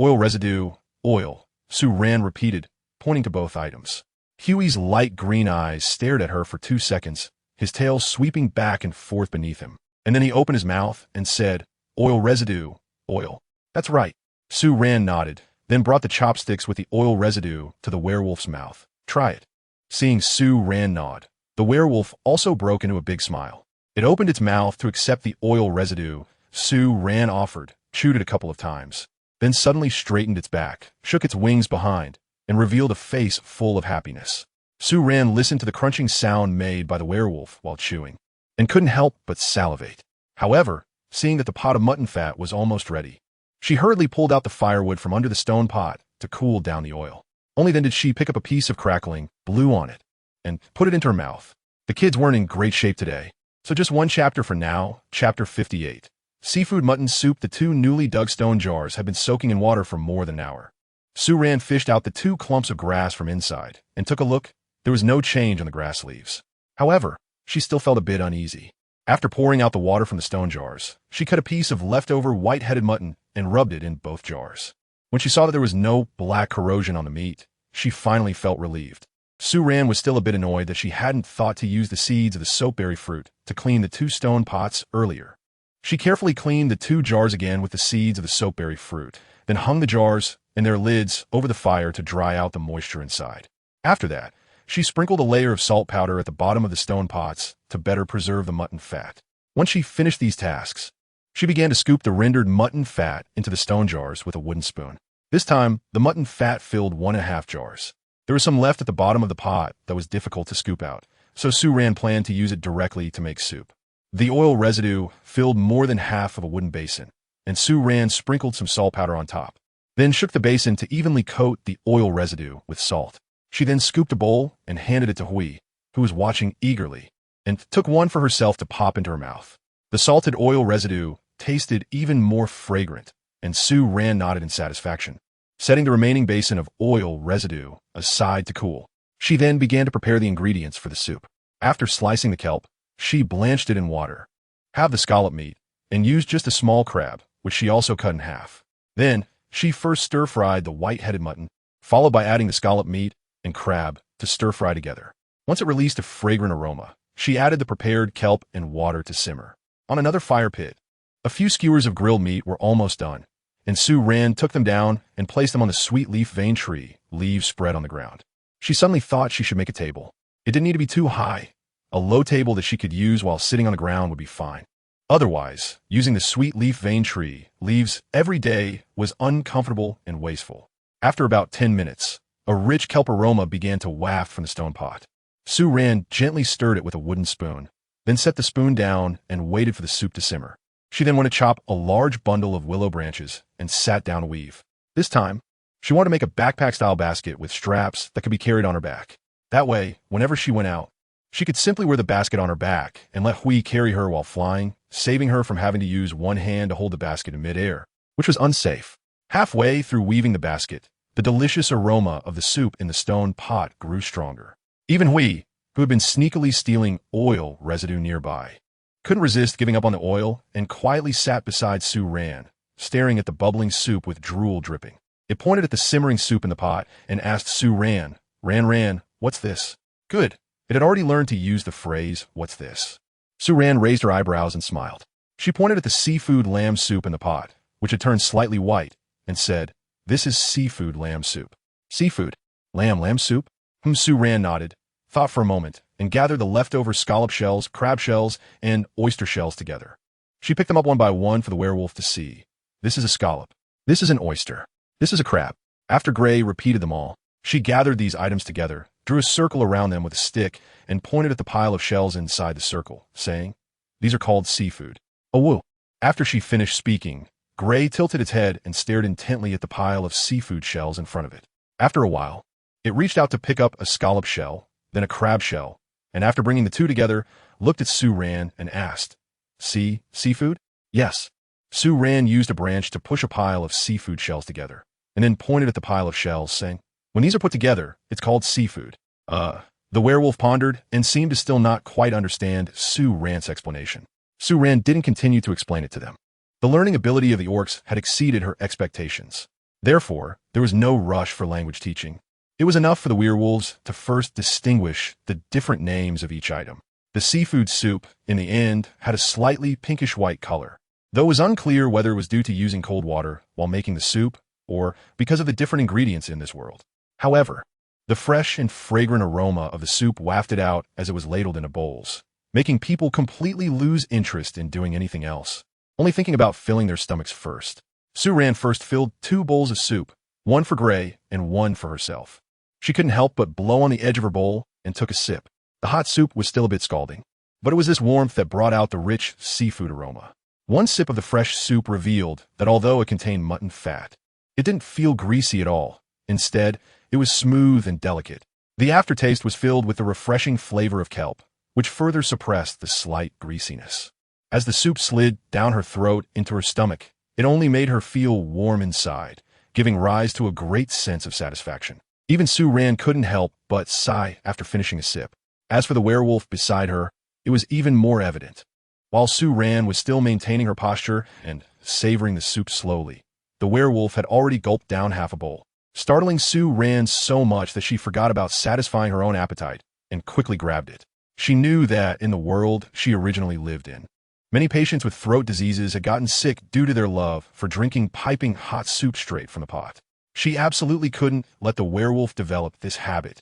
"Oil residue, oil," Sue Ran repeated, pointing to both items. Huey's light green eyes stared at her for 2 seconds, his tail sweeping back and forth beneath him. And then he opened his mouth and said, "Oil residue, oil." "That's right." Sue Ran nodded, then brought the chopsticks with the oil residue to the werewolf's mouth. "Try it." Seeing Sue Ran nod, the werewolf also broke into a big smile. It opened its mouth to accept the oil residue Sue Ran offered, chewed it a couple of times, then suddenly straightened its back, shook its wings behind, and revealed a face full of happiness. Sue Ran listened to the crunching sound made by the werewolf while chewing, and couldn't help but salivate. However, seeing that the pot of mutton fat was almost ready, she hurriedly pulled out the firewood from under the stone pot to cool down the oil. Only then did she pick up a piece of crackling, blew on it, and put it into her mouth. The kids weren't in great shape today, so just one chapter for now, chapter 58. Seafood mutton soup. The 2 newly dug stone jars had been soaking in water for more than an hour. Sue Ran fished out the 2 clumps of grass from inside and took a look. There was no change on the grass leaves. However, she still felt a bit uneasy. After pouring out the water from the stone jars, she cut a piece of leftover white-headed mutton and rubbed it in both jars. When she saw that there was no black corrosion on the meat, she finally felt relieved. Sue Ran was still a bit annoyed that she hadn't thought to use the seeds of the soapberry fruit to clean the 2 stone pots earlier. She carefully cleaned the 2 jars again with the seeds of the soapberry fruit, then hung the jars and their lids over the fire to dry out the moisture inside. After that, she sprinkled a layer of salt powder at the bottom of the stone pots to better preserve the mutton fat. Once she finished these tasks, she began to scoop the rendered mutton fat into the stone jars with a wooden spoon. This time, the mutton fat filled 1½ jars. There was some left at the bottom of the pot that was difficult to scoop out, so Su Ran planned to use it directly to make soup. The oil residue filled more than half of a wooden basin, and Su Ran sprinkled some salt powder on top, then shook the basin to evenly coat the oil residue with salt. She then scooped a bowl and handed it to Hui, who was watching eagerly, and took one for herself to pop into her mouth. The salted oil residue tasted even more fragrant, and Su Ran nodded in satisfaction, setting the remaining basin of oil residue aside to cool. She then began to prepare the ingredients for the soup. After slicing the kelp, she blanched it in water, halved the scallop meat, and used just a small crab, which she also cut in half. Then, she first stir-fried the white-headed mutton, followed by adding the scallop meat and crab to stir-fry together. Once it released a fragrant aroma, she added the prepared kelp and water to simmer. On another fire pit, a few skewers of grilled meat were almost done, and Su Ran took them down and placed them on the sweet leaf vein tree, leaves spread on the ground. She suddenly thought she should make a table. It didn't need to be too high. A low table that she could use while sitting on the ground would be fine. Otherwise, using the sweet leaf vein tree leaves every day was uncomfortable and wasteful. After about 10 minutes, a rich kelp aroma began to waft from the stone pot. Su Ran gently stirred it with a wooden spoon, then set the spoon down and waited for the soup to simmer. She then went to chop a large bundle of willow branches and sat down to weave. This time, she wanted to make a backpack-style basket with straps that could be carried on her back. That way, whenever she went out, she could simply wear the basket on her back and let Hui carry her while flying, saving her from having to use one hand to hold the basket in midair, which was unsafe. Halfway through weaving the basket, the delicious aroma of the soup in the stone pot grew stronger. Even Hui, who had been sneakily stealing oil residue nearby, couldn't resist giving up on the oil and quietly sat beside Su Ran, staring at the bubbling soup with drool dripping. It pointed at the simmering soup in the pot and asked Su Ran, Ran, what's this? Good. It had already learned to use the phrase, what's this? Su Ran raised her eyebrows and smiled. She pointed at the seafood lamb soup in the pot, which had turned slightly white, and said, this is seafood lamb soup. Seafood? Lamb soup? Su Ran nodded, thought for a moment, and gathered the leftover scallop shells, crab shells, and oyster shells together. She picked them up one by one for the werewolf to see. This is a scallop. This is an oyster. This is a crab. After Gray repeated them all, she gathered these items together, drew a circle around them with a stick, and pointed at the pile of shells inside the circle, saying, these are called seafood. Oh, woo. After she finished speaking, Gray tilted its head and stared intently at the pile of seafood shells in front of it. After a while, it reached out to pick up a scallop shell, then a crab shell, and after bringing the two together, looked at Su Ran and asked, seafood? Yes. Su Ran used a branch to push a pile of seafood shells together, and then pointed at the pile of shells, saying, when these are put together, it's called seafood. The werewolf pondered and seemed to still not quite understand Su Ran's explanation. Su Ran didn't continue to explain it to them. The learning ability of the orcs had exceeded her expectations. Therefore, there was no rush for language teaching. It was enough for the werewolves to first distinguish the different names of each item. The seafood soup, in the end, had a slightly pinkish-white color, though it was unclear whether it was due to using cold water while making the soup or because of the different ingredients in this world. However, the fresh and fragrant aroma of the soup wafted out as it was ladled into bowls, making people completely lose interest in doing anything else, only thinking about filling their stomachs first. Su Ran first filled 2 bowls of soup, one for Gray and one for herself. She couldn't help but blow on the edge of her bowl and took a sip. The hot soup was still a bit scalding, but it was this warmth that brought out the rich seafood aroma. One sip of the fresh soup revealed that although it contained mutton fat, it didn't feel greasy at all. Instead, it was smooth and delicate. The aftertaste was filled with the refreshing flavor of kelp, which further suppressed the slight greasiness. As the soup slid down her throat into her stomach, it only made her feel warm inside, giving rise to a great sense of satisfaction. Even Su Ran couldn't help but sigh after finishing a sip. As for the werewolf beside her, it was even more evident. While Su Ran was still maintaining her posture and savoring the soup slowly, the werewolf had already gulped down half a bowl, startling Su Ran so much that she forgot about satisfying her own appetite and quickly grabbed it. She knew that in the world she originally lived in, many patients with throat diseases had gotten sick due to their love for drinking piping hot soup straight from the pot. She absolutely couldn't let the werewolf develop this habit.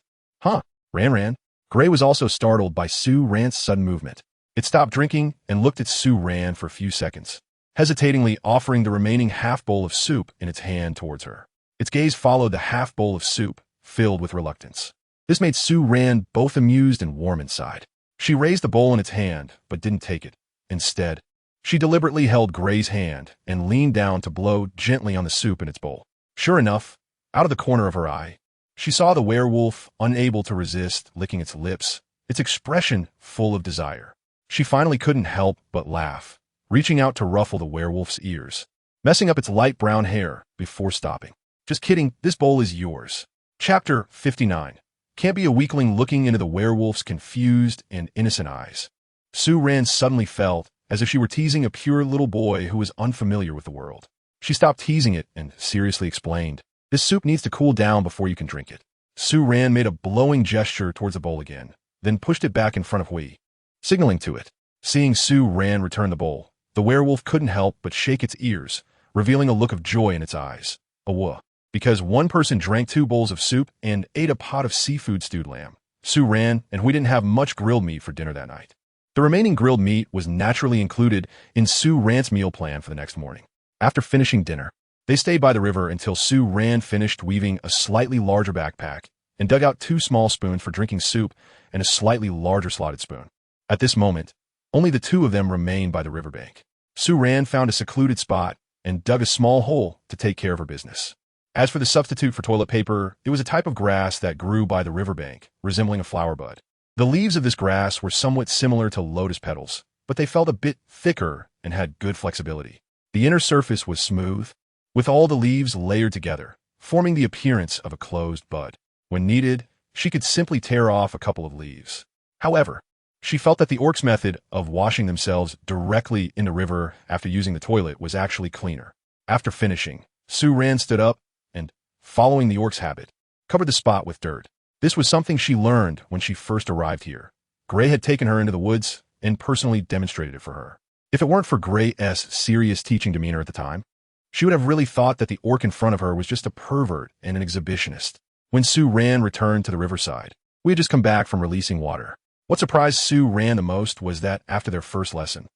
Ran. Gray was also startled by Su Ran's sudden movement. It stopped drinking and looked at Su Ran for a few seconds, hesitatingly offering the remaining half bowl of soup in its hand towards her. Its gaze followed the half bowl of soup filled with reluctance. This made Sue Ran both amused and warm inside. She raised the bowl in its hand, but didn't take it. Instead, she deliberately held Gray's hand and leaned down to blow gently on the soup in its bowl. Sure enough, out of the corner of her eye, she saw the werewolf, unable to resist, licking its lips, its expression full of desire. She finally couldn't help but laugh, reaching out to ruffle the werewolf's ears, messing up its light brown hair before stopping. Just kidding, this bowl is yours. Chapter 59. Can't be a weakling looking into the werewolf's confused and innocent eyes. Sue Ran suddenly felt as if she were teasing a pure little boy who was unfamiliar with the world. She stopped teasing it and seriously explained, "This soup needs to cool down before you can drink it." Sue Ran made a blowing gesture towards the bowl again, then pushed it back in front of Hui, signaling to it. Seeing Sue Ran return the bowl, the werewolf couldn't help but shake its ears, revealing a look of joy in its eyes. Because one person drank 2 bowls of soup and ate a pot of seafood stewed lamb. Sue Ran and Hui didn't have much grilled meat for dinner that night. The remaining grilled meat was naturally included in Sue Ran's meal plan for the next morning. After finishing dinner, they stayed by the river until Sue Ran finished weaving a slightly larger backpack and dug out 2 small spoons for drinking soup and a slightly larger slotted spoon. At this moment, only the 2 of them remained by the riverbank. Sue Ran found a secluded spot and dug a small hole to take care of her business. As for the substitute for toilet paper, it was a type of grass that grew by the riverbank, resembling a flower bud. The leaves of this grass were somewhat similar to lotus petals, but they felt a bit thicker and had good flexibility. The inner surface was smooth, with all the leaves layered together, forming the appearance of a closed bud. When needed, she could simply tear off a couple of leaves. However, she felt that the orcs' method of washing themselves directly in the river after using the toilet was actually cleaner. After finishing, Sue Ran stood up and, following the orc's habit, covered the spot with dirt. This was something she learned when she first arrived here. Gray had taken her into the woods and personally demonstrated it for her. If it weren't for Gray's serious teaching demeanor at the time, she would have really thought that the orc in front of her was just a pervert and an exhibitionist. When Sue Ran returned to the riverside, we had just come back from releasing water. What surprised Sue Ran the most was that after their first lesson,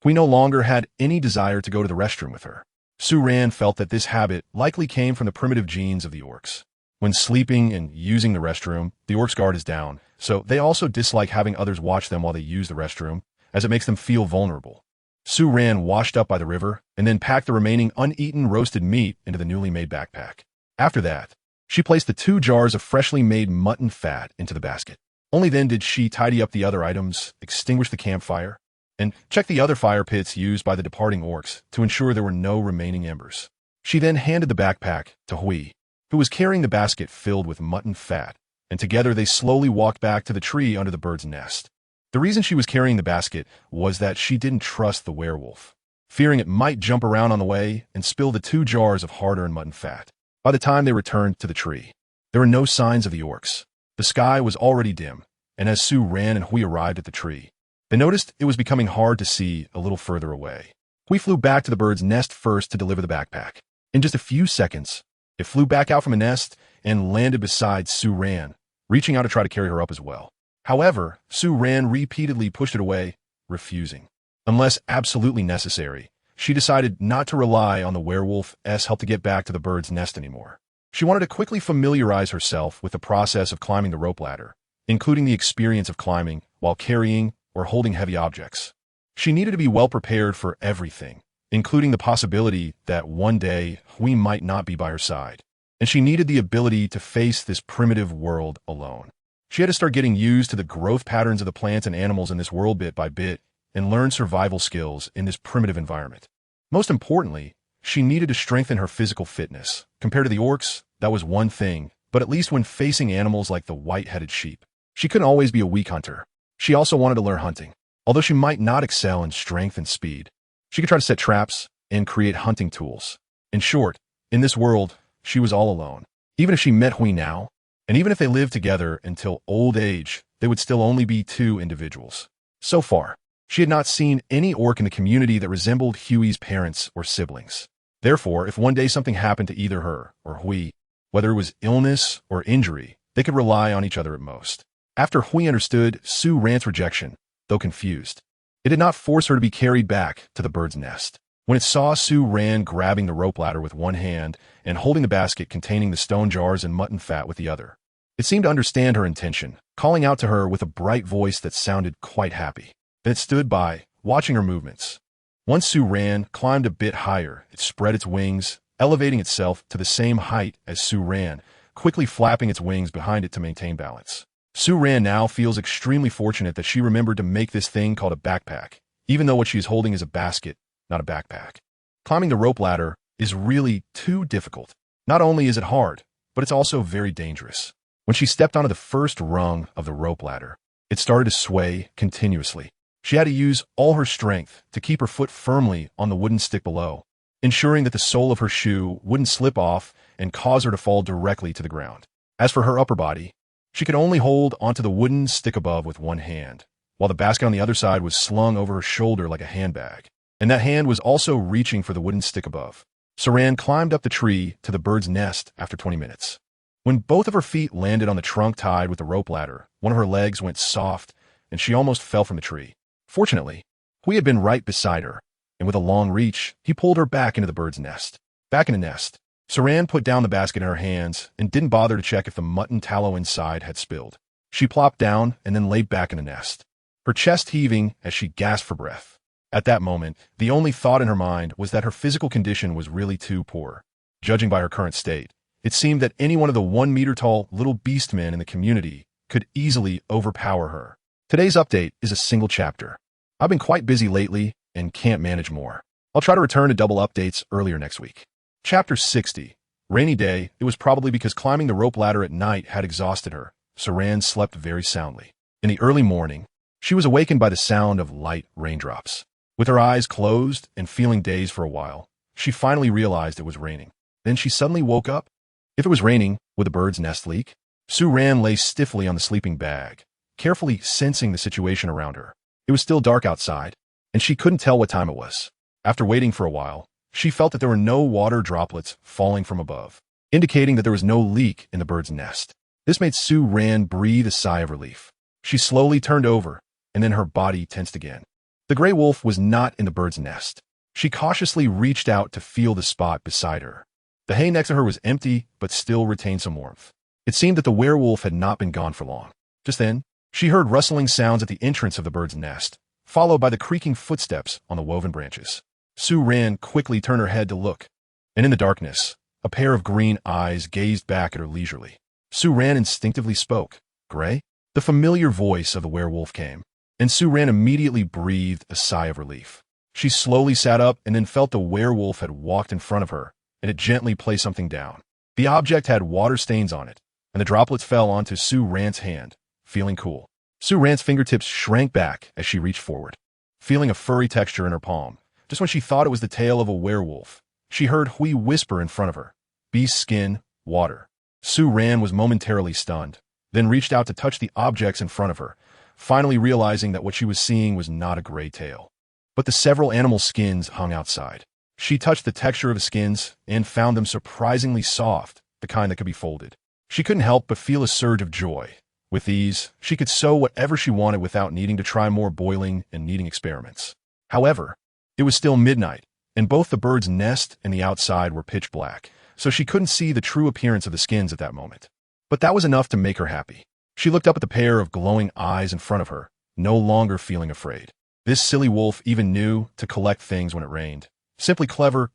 we no longer had any desire to go to the restroom with her. Sue Ran felt that this habit likely came from the primitive genes of the orcs. When sleeping and using the restroom, the orcs' guard is down, so they also dislike having others watch them while they use the restroom, as it makes them feel vulnerable. Sue Ran washed up by the river and then packed the remaining uneaten roasted meat into the newly made backpack. After that, she placed the 2 jars of freshly made mutton fat into the basket. Only then did she tidy up the other items, extinguish the campfire, and check the other fire pits used by the departing orcs to ensure there were no remaining embers. She then handed the backpack to Hui, who was carrying the basket filled with mutton fat, and together they slowly walked back to the tree under the bird's nest. The reason she was carrying the basket was that she didn't trust the werewolf, fearing it might jump around on the way and spill the 2 jars of hard-earned mutton fat. By the time they returned to the tree, there were no signs of the orcs. The sky was already dim, and as Sue Ran and Hui arrived at the tree, they noticed it was becoming hard to see a little further away. Hui flew back to the bird's nest first to deliver the backpack. In just a few seconds, it flew back out from a nest and landed beside Sue Ran, reaching out to try to carry her up as well. However, Sue Ran repeatedly pushed it away, refusing. Unless absolutely necessary, she decided not to rely on the werewolf's help to get back to the bird's nest anymore. She wanted to quickly familiarize herself with the process of climbing the rope ladder, including the experience of climbing while carrying or holding heavy objects. She needed to be well prepared for everything, including the possibility that one day Hui might not be by her side, and she needed the ability to face this primitive world alone. She had to start getting used to the growth patterns of the plants and animals in this world bit by bit and learn survival skills in this primitive environment. Most importantly, she needed to strengthen her physical fitness. Compared to the orcs, that was one thing, but at least when facing animals like the white-headed sheep, she couldn't always be a weak hunter. She also wanted to learn hunting. Although she might not excel in strength and speed, she could try to set traps and create hunting tools. In short, in this world, she was all alone. Even if she met Hui now, and even if they lived together until old age, they would still only be 2 individuals. So far, she had not seen any orc in the community that resembled Huey's parents or siblings. Therefore, if one day something happened to either her or Hui, whether it was illness or injury, they could rely on each other at most. After Hui understood Sue Ran's rejection, though confused, it did not force her to be carried back to the bird's nest. When it saw Sue ran grabbing the rope ladder with one hand and holding the basket containing the stone jars and mutton fat with the other. It seemed to understand her intention, calling out to her with a bright voice that sounded quite happy. Then it stood by, watching her movements. Once Sue ran climbed a bit higher, it spread its wings, elevating itself to the same height as Sue ran, quickly flapping its wings behind it to maintain balance. Sue ran now feels extremely fortunate that she remembered to make this thing called a backpack, even though what she is holding is a basket, not a backpack. Climbing the rope ladder is really too difficult. Not only is it hard, but it's also very dangerous. When she stepped onto the first rung of the rope ladder, it started to sway continuously. She had to use all her strength to keep her foot firmly on the wooden stick below, ensuring that the sole of her shoe wouldn't slip off and cause her to fall directly to the ground. As for her upper body, she could only hold onto the wooden stick above with one hand, while the basket on the other side was slung over her shoulder like a handbag, and that hand was also reaching for the wooden stick above. Saran climbed up the tree to the bird's nest after 20 minutes. When both of her feet landed on the trunk tied with the rope ladder, one of her legs went soft, and she almost fell from the tree. Fortunately, Hui had been right beside her, and with a long reach, he pulled her back into the bird's nest. Back in the nest, Saran put down the basket in her hands and didn't bother to check if the mutton tallow inside had spilled. She plopped down and then lay back in the nest, her chest heaving as she gasped for breath. At that moment, the only thought in her mind was that her physical condition was really too poor. Judging by her current state, it seemed that any one of the 1-meter-tall little beastmen in the community could easily overpower her. Today's update is a single chapter. I've been quite busy lately and can't manage more. I'll try to return to double updates earlier next week. Chapter 60. Rainy day. It was probably because climbing the rope ladder at night had exhausted her. Saran slept very soundly. In the early morning, she was awakened by the sound of light raindrops. With her eyes closed and feeling dazed for a while, she finally realized it was raining. Then she suddenly woke up. If it was raining, would the bird's nest leak? Sue Ran lay stiffly on the sleeping bag, carefully sensing the situation around her. It was still dark outside, and she couldn't tell what time it was. After waiting for a while, she felt that there were no water droplets falling from above, indicating that there was no leak in the bird's nest. This made Sue Ran breathe a sigh of relief. She slowly turned over, and then her body tensed again. The gray wolf was not in the bird's nest. She cautiously reached out to feel the spot beside her. The hay next to her was empty, but still retained some warmth. It seemed that the werewolf had not been gone for long. Just then, she heard rustling sounds at the entrance of the bird's nest, followed by the creaking footsteps on the woven branches. Sue Ran quickly turned her head to look, and in the darkness, a pair of green eyes gazed back at her leisurely. Sue Ran instinctively spoke. "Gray?" The familiar voice of the werewolf came, and Sue Ran immediately breathed a sigh of relief. She slowly sat up and then felt the werewolf had walked in front of her, and it gently placed something down. The object had water stains on it, and the droplets fell onto Sue Ran's hand, feeling cool. Sue Ran's fingertips shrank back as she reached forward, feeling a furry texture in her palm. Just when she thought it was the tail of a werewolf, she heard Hui whisper in front of her, "Beast skin, water." Sue Ran was momentarily stunned, then reached out to touch the objects in front of her, finally realizing that what she was seeing was not a gray tail, but the several animal skins hung outside. She touched the texture of the skins and found them surprisingly soft, the kind that could be folded. She couldn't help but feel a surge of joy. With these, she could sew whatever she wanted without needing to try more boiling and kneading experiments. However, it was still midnight, and both the bird's nest and the outside were pitch black, so she couldn't see the true appearance of the skins at that moment. But that was enough to make her happy. She looked up at the pair of glowing eyes in front of her, no longer feeling afraid. This silly wolf even knew to collect things when it rained. Simply clever,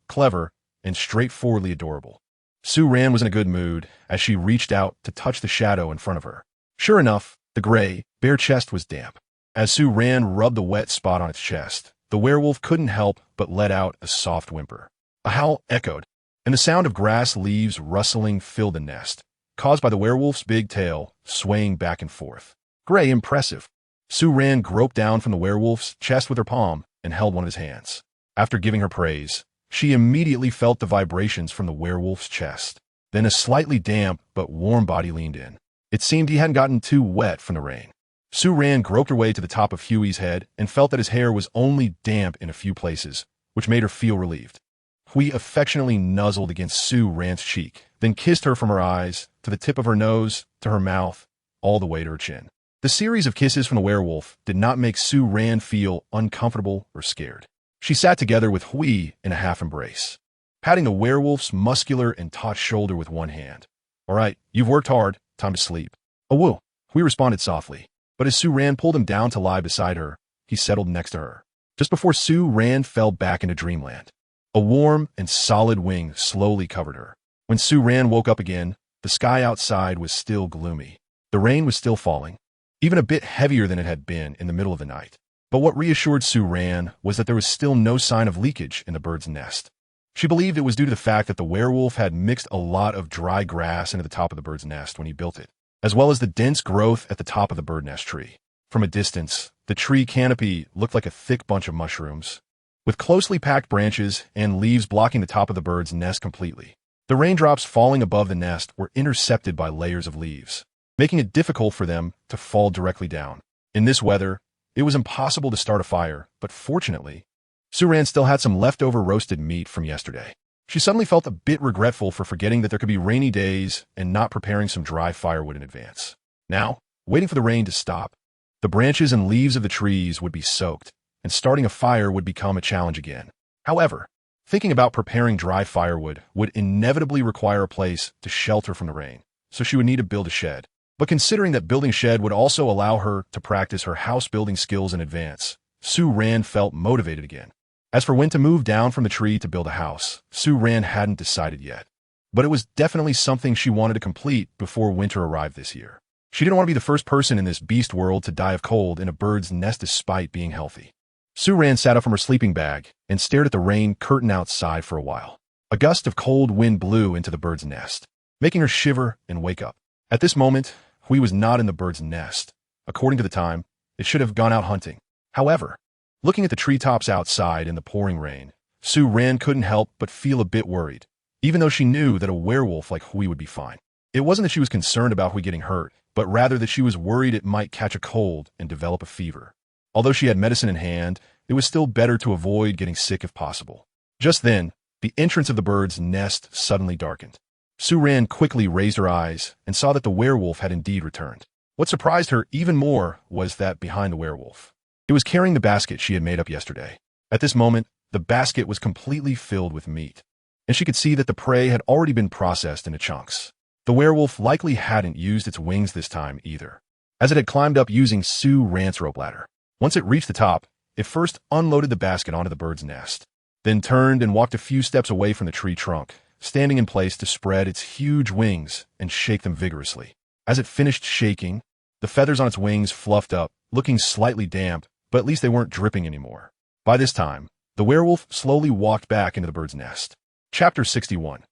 and straightforwardly adorable. Sue Ran was in a good mood as she reached out to touch the shadow in front of her. Sure enough, the gray, bare chest was damp. As Sue Ran rubbed the wet spot on its chest, the werewolf couldn't help but let out a soft whimper. A howl echoed, and the sound of grass leaves rustling filled the nest, caused by the werewolf's big tail swaying back and forth. Gray, impressive. Sue Ran groped down from the werewolf's chest with her palm and held one of his hands. After giving her praise, she immediately felt the vibrations from the werewolf's chest. Then a slightly damp but warm body leaned in. It seemed he hadn't gotten too wet from the rain. Sue Ran groped her way to the top of Huey's head and felt that his hair was only damp in a few places, which made her feel relieved. Huey affectionately nuzzled against Sue Ran's cheek, then kissed her from her eyes, to the tip of her nose, to her mouth, all the way to her chin. The series of kisses from the werewolf did not make Sue Ran feel uncomfortable or scared. She sat together with Hui in a half-embrace, patting the werewolf's muscular and taut shoulder with one hand. "All right, you've worked hard. Time to sleep." "Oh, woo," Hui responded softly. But as Su Ran pulled him down to lie beside her, he settled next to her. Just before Su Ran fell back into dreamland, a warm and solid wing slowly covered her. When Su Ran woke up again, the sky outside was still gloomy. The rain was still falling, even a bit heavier than it had been in the middle of the night. But what reassured Su Ran was that there was still no sign of leakage in the bird's nest. She believed it was due to the fact that the werewolf had mixed a lot of dry grass into the top of the bird's nest when he built it, as well as the dense growth at the top of the bird nest tree. From a distance, the tree canopy looked like a thick bunch of mushrooms, with closely packed branches and leaves blocking the top of the bird's nest completely. The raindrops falling above the nest were intercepted by layers of leaves, making it difficult for them to fall directly down. In this weather, it was impossible to start a fire, but fortunately, Su Ran still had some leftover roasted meat from yesterday. She suddenly felt a bit regretful for forgetting that there could be rainy days and not preparing some dry firewood in advance. Now, waiting for the rain to stop, the branches and leaves of the trees would be soaked, and starting a fire would become a challenge again. However, thinking about preparing dry firewood would inevitably require a place to shelter from the rain, so she would need to build a shed. But considering that building a shed would also allow her to practice her house-building skills in advance, Su Ran felt motivated again. As for when to move down from the tree to build a house, Su Ran hadn't decided yet. But it was definitely something she wanted to complete before winter arrived this year. She didn't want to be the first person in this beast world to die of cold in a bird's nest despite being healthy. Su Ran sat up from her sleeping bag and stared at the rain curtain outside for a while. A gust of cold wind blew into the bird's nest, making her shiver and wake up. At this moment, Hui was not in the bird's nest. According to the time, it should have gone out hunting. However, looking at the treetops outside in the pouring rain, Su Ran couldn't help but feel a bit worried, even though she knew that a werewolf like Hui would be fine. It wasn't that she was concerned about Hui getting hurt, but rather that she was worried it might catch a cold and develop a fever. Although she had medicine in hand, it was still better to avoid getting sick if possible. Just then, the entrance of the bird's nest suddenly darkened. Su Ran quickly raised her eyes and saw that the werewolf had indeed returned. What surprised her even more was that behind the werewolf, it was carrying the basket she had made up yesterday. At this moment, the basket was completely filled with meat, and she could see that the prey had already been processed into chunks. The werewolf likely hadn't used its wings this time either, as it had climbed up using Su Ran's rope ladder. Once it reached the top, it first unloaded the basket onto the bird's nest, then turned and walked a few steps away from the tree trunk, standing in place to spread its huge wings and shake them vigorously. As it finished shaking, the feathers on its wings fluffed up, looking slightly damp, but at least they weren't dripping anymore. By this time, the werewolf slowly walked back into the bird's nest. Chapter 61.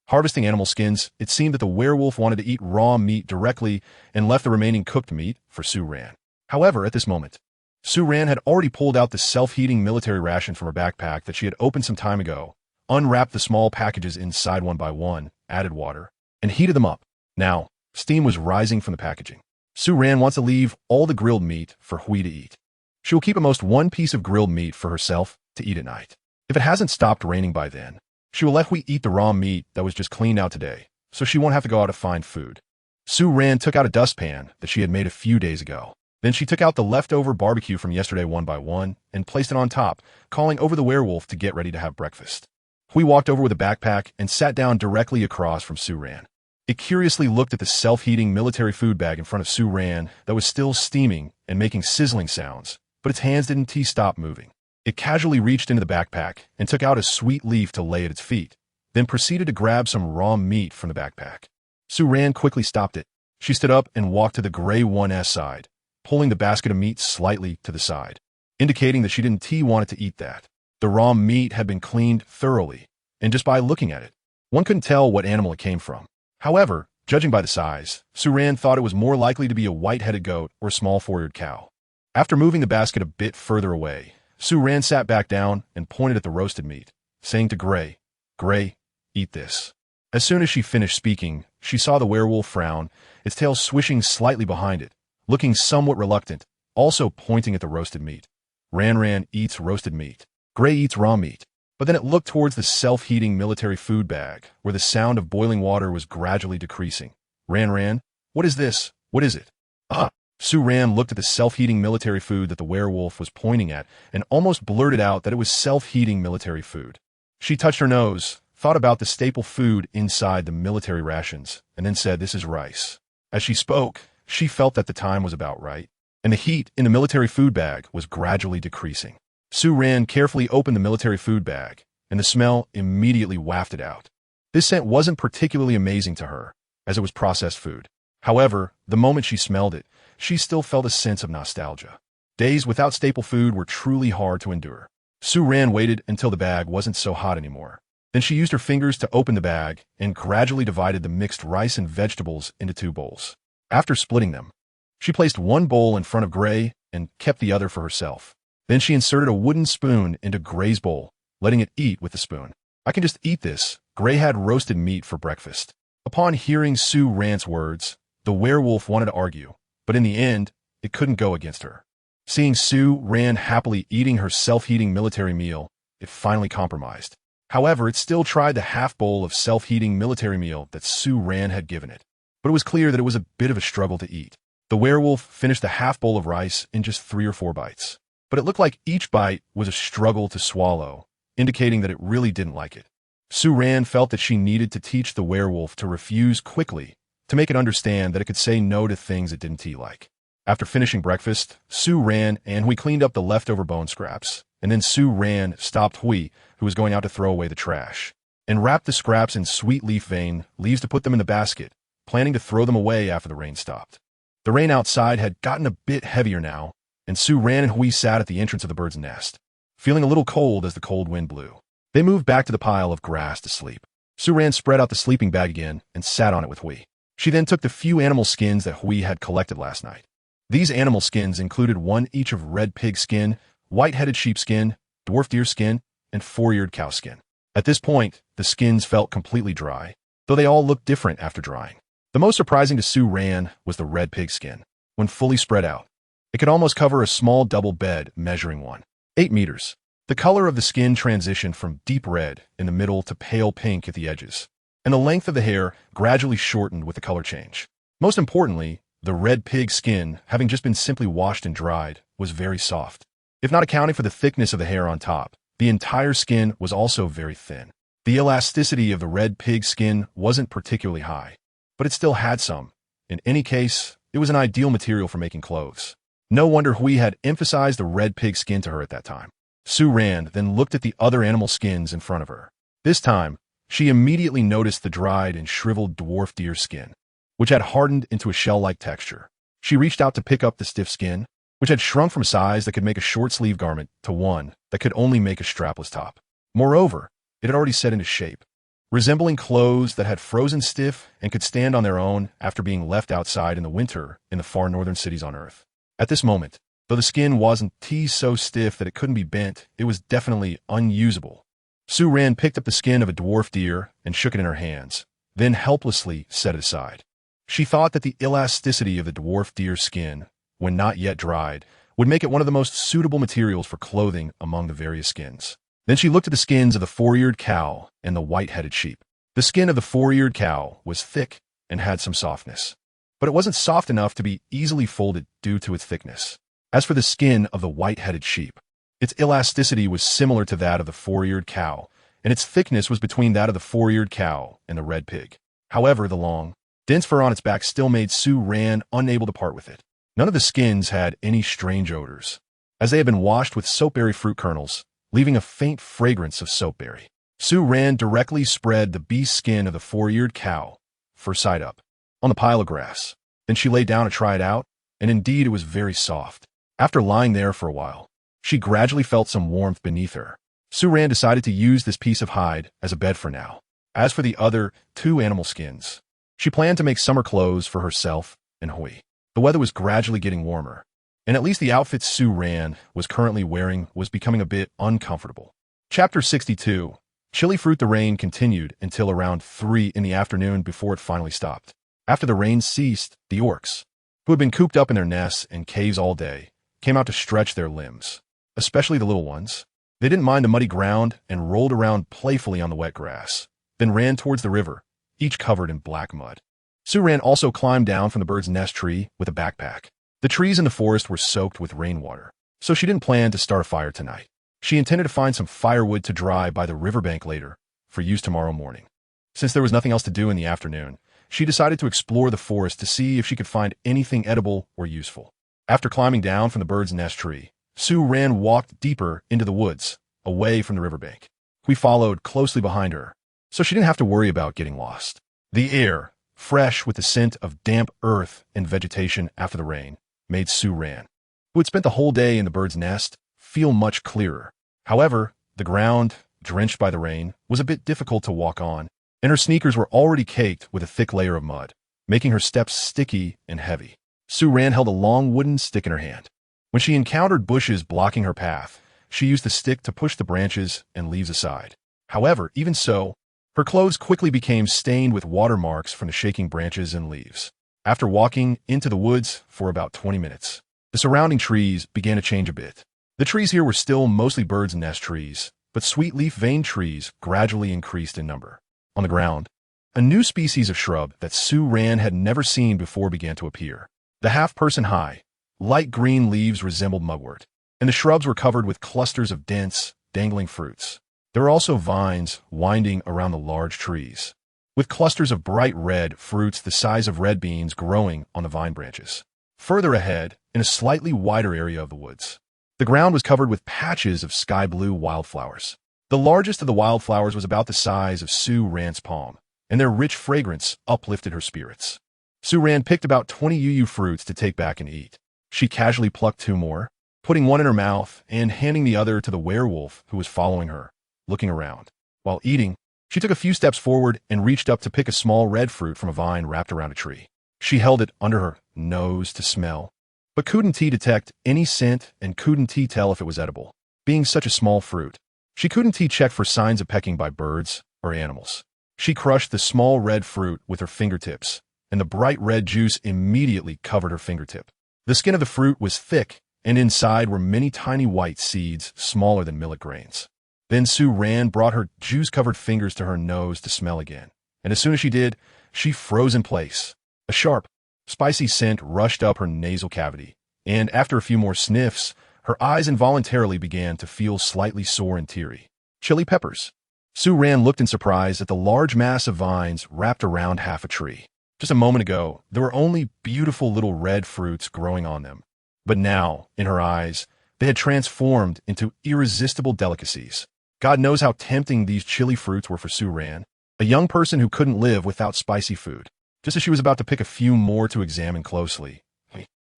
Harvesting animal skins. It seemed that the werewolf wanted to eat raw meat directly and left the remaining cooked meat for Su Ran. However, at this moment, Su Ran had already pulled out the self-heating military ration from her backpack that she had opened some time ago, unwrapped the small packages inside one by one, added water, and heated them up. Now, steam was rising from the packaging. Su Ran wants to leave all the grilled meat for Hui to eat. She will keep at most one piece of grilled meat for herself to eat at night. If it hasn't stopped raining by then, she will let Hui eat the raw meat that was just cleaned out today, so she won't have to go out to find food. Su Ran took out a dustpan that she had made a few days ago. Then she took out the leftover barbecue from yesterday one by one and placed it on top, calling over the werewolf to get ready to have breakfast. Hui walked over with a backpack and sat down directly across from Su Ran. It curiously looked at the self-heating military food bag in front of Su Ran that was still steaming and making sizzling sounds, but its hands didn't stop moving. It casually reached into the backpack and took out a sweet leaf to lay at its feet, then proceeded to grab some raw meat from the backpack. Su Ran quickly stopped it. She stood up and walked to the gray 1S side, pulling the basket of meat slightly to the side, indicating that she didn't want it to eat that. The raw meat had been cleaned thoroughly, and just by looking at it, one couldn't tell what animal it came from. However, judging by the size, Su Ran thought it was more likely to be a white-headed goat or a small four-eared cow. After moving the basket a bit further away, Su Ran sat back down and pointed at the roasted meat, saying to Gray, "Gray, eat this." As soon as she finished speaking, she saw the werewolf frown, its tail swishing slightly behind it, looking somewhat reluctant, also pointing at the roasted meat. Ran eats roasted meat. Gray eats raw meat. But then it looked towards the self-heating military food bag, where the sound of boiling water was gradually decreasing. Ran, what is this? What is it? Ah! Sue Ran looked at the self-heating military food that the werewolf was pointing at and almost blurted out that it was self-heating military food. She touched her nose, thought about the staple food inside the military rations, and then said, "This is rice." As she spoke, she felt that the time was about right, and the heat in the military food bag was gradually decreasing. Sue Ran carefully opened the military food bag, and the smell immediately wafted out. This scent wasn't particularly amazing to her, as it was processed food. However, the moment she smelled it, she still felt a sense of nostalgia. Days without staple food were truly hard to endure. Sue Ran waited until the bag wasn't so hot anymore. Then she used her fingers to open the bag and gradually divided the mixed rice and vegetables into 2 bowls. After splitting them, she placed one bowl in front of Gray and kept the other for herself. Then she inserted a wooden spoon into Gray's bowl, letting it eat with the spoon. "I can just eat this." Gray had roasted meat for breakfast. Upon hearing Sue Ran's words, the werewolf wanted to argue, but in the end, it couldn't go against her. Seeing Sue Ran happily eating her self-heating military meal, it finally compromised. However, it still tried the half bowl of self-heating military meal that Sue Ran had given it. But it was clear that it was a bit of a struggle to eat. The werewolf finished the half bowl of rice in just 3 or 4 bites. But it looked like each bite was a struggle to swallow, indicating that it really didn't like it. Sue Ran felt that she needed to teach the werewolf to refuse quickly, to make it understand that it could say no to things it didn't like. After finishing breakfast, Sue Ran and Hui cleaned up the leftover bone scraps, and then Sue Ran stopped Hui, who was going out to throw away the trash, and wrapped the scraps in sweet leaf vein leaves to put them in the basket, planning to throw them away after the rain stopped. The rain outside had gotten a bit heavier now, and Sue Ran and Hui sat at the entrance of the bird's nest, feeling a little cold as the cold wind blew. They moved back to the pile of grass to sleep. Sue Ran spread out the sleeping bag again and sat on it with Hui. She then took the few animal skins that Hui had collected last night. These animal skins included one each of red pig skin, white-headed sheep skin, dwarf deer skin, and 4-eared cow skin. At this point, the skins felt completely dry, though they all looked different after drying. The most surprising to Sue Ran was the red pig skin. When fully spread out, it could almost cover a small double bed measuring 1.8 meters. The color of the skin transitioned from deep red in the middle to pale pink at the edges, and the length of the hair gradually shortened with the color change. Most importantly, the red pig skin, having just been simply washed and dried, was very soft. If not accounting for the thickness of the hair on top, the entire skin was also very thin. The elasticity of the red pig skin wasn't particularly high, but it still had some. In any case, it was an ideal material for making clothes. No wonder Hui had emphasized the red pig skin to her at that time. Sue Ran then looked at the other animal skins in front of her. This time, she immediately noticed the dried and shriveled dwarf deer skin, which had hardened into a shell-like texture. She reached out to pick up the stiff skin, which had shrunk from a size that could make a short-sleeve garment to one that could only make a strapless top. Moreover, it had already set into shape, resembling clothes that had frozen stiff and could stand on their own after being left outside in the winter in the far northern cities on Earth. At this moment, though the skin wasn't so stiff that it couldn't be bent, it was definitely unusable. Sue Ran picked up the skin of a dwarf deer and shook it in her hands, then helplessly set it aside. She thought that the elasticity of the dwarf deer skin, when not yet dried, would make it one of the most suitable materials for clothing among the various skins. Then she looked at the skins of the 4-eared cow and the white-headed sheep. The skin of the 4-eared cow was thick and had some softness, but it wasn't soft enough to be easily folded due to its thickness. As for the skin of the white-headed sheep, its elasticity was similar to that of the 4-eared cow, and its thickness was between that of the 4-eared cow and the red pig. However, the long, dense fur on its back still made Sue Ran unable to part with it. None of the skins had any strange odors, as they had been washed with soapberry fruit kernels, leaving a faint fragrance of soapberry. Sue Ran directly spread the beast skin of the 4-eared cow, first side up, on the pile of grass. Then she lay down to try it out, and indeed it was very soft. After lying there for a while, she gradually felt some warmth beneath her. Sue Ran decided to use this piece of hide as a bed for now. As for the other 2 animal skins, she planned to make summer clothes for herself and Hui. The weather was gradually getting warmer, and at least the outfit Sue Ran was currently wearing was becoming a bit uncomfortable. Chapter 62. Chilly Fruit. The rain continued until around 3 in the afternoon before it finally stopped. After the rain ceased, the orcs, who had been cooped up in their nests and caves all day, came out to stretch their limbs, especially the little ones. They didn't mind the muddy ground and rolled around playfully on the wet grass, then ran towards the river, each covered in black mud. Sue Ran also climbed down from the bird's nest tree with a backpack. The trees in the forest were soaked with rainwater, so she didn't plan to start a fire tonight. She intended to find some firewood to dry by the riverbank later, for use tomorrow morning. Since there was nothing else to do in the afternoon, she decided to explore the forest to see if she could find anything edible or useful. After climbing down from the bird's nest tree, Sue Ran walked deeper into the woods, away from the riverbank. We followed closely behind her, so she didn't have to worry about getting lost. The air, fresh with the scent of damp earth and vegetation after the rain, made Sue Ran, who had spent the whole day in the bird's nest, feel much clearer. However, the ground, drenched by the rain, was a bit difficult to walk on, and her sneakers were already caked with a thick layer of mud, making her steps sticky and heavy. Sue Ran held a long wooden stick in her hand. When she encountered bushes blocking her path, she used the stick to push the branches and leaves aside. However, even so, her clothes quickly became stained with watermarks from the shaking branches and leaves. After walking into the woods for about 20 minutes, the surrounding trees began to change a bit. The trees here were still mostly bird's nest trees, but sweet-leaf vane trees gradually increased in number. On the ground, a new species of shrub that Sue Ran had never seen before began to appear. The half-person high, light green leaves resembled mugwort, and the shrubs were covered with clusters of dense, dangling fruits. There were also vines winding around the large trees, with clusters of bright red fruits the size of red beans growing on the vine branches. Further ahead, in a slightly wider area of the woods, the ground was covered with patches of sky-blue wildflowers. The largest of the wildflowers was about the size of Sue Ran's palm, and their rich fragrance uplifted her spirits. Sue Ran picked about 20 UU fruits to take back and eat. She casually plucked 2 more, putting one in her mouth and handing the other to the werewolf who was following her, looking around. While eating, she took a few steps forward and reached up to pick a small red fruit from a vine wrapped around a tree. She held it under her nose to smell, but couldn't detect any scent and couldn't tell if it was edible. Being such a small fruit, she couldn't check for signs of pecking by birds or animals. She crushed the small red fruit with her fingertips, and the bright red juice immediately covered her fingertip. The skin of the fruit was thick, and inside were many tiny white seeds smaller than millet grains. Then Sue Ran brought her juice-covered fingers to her nose to smell again, and as soon as she did, she froze in place. A sharp, spicy scent rushed up her nasal cavity, and after a few more sniffs, her eyes involuntarily began to feel slightly sore and teary. Chili peppers. Sue Ran looked in surprise at the large mass of vines wrapped around half a tree. Just a moment ago, there were only beautiful little red fruits growing on them. But now, in her eyes, they had transformed into irresistible delicacies. God knows how tempting these chili fruits were for Sue Ran, a young person who couldn't live without spicy food. Just as she was about to pick a few more to examine closely,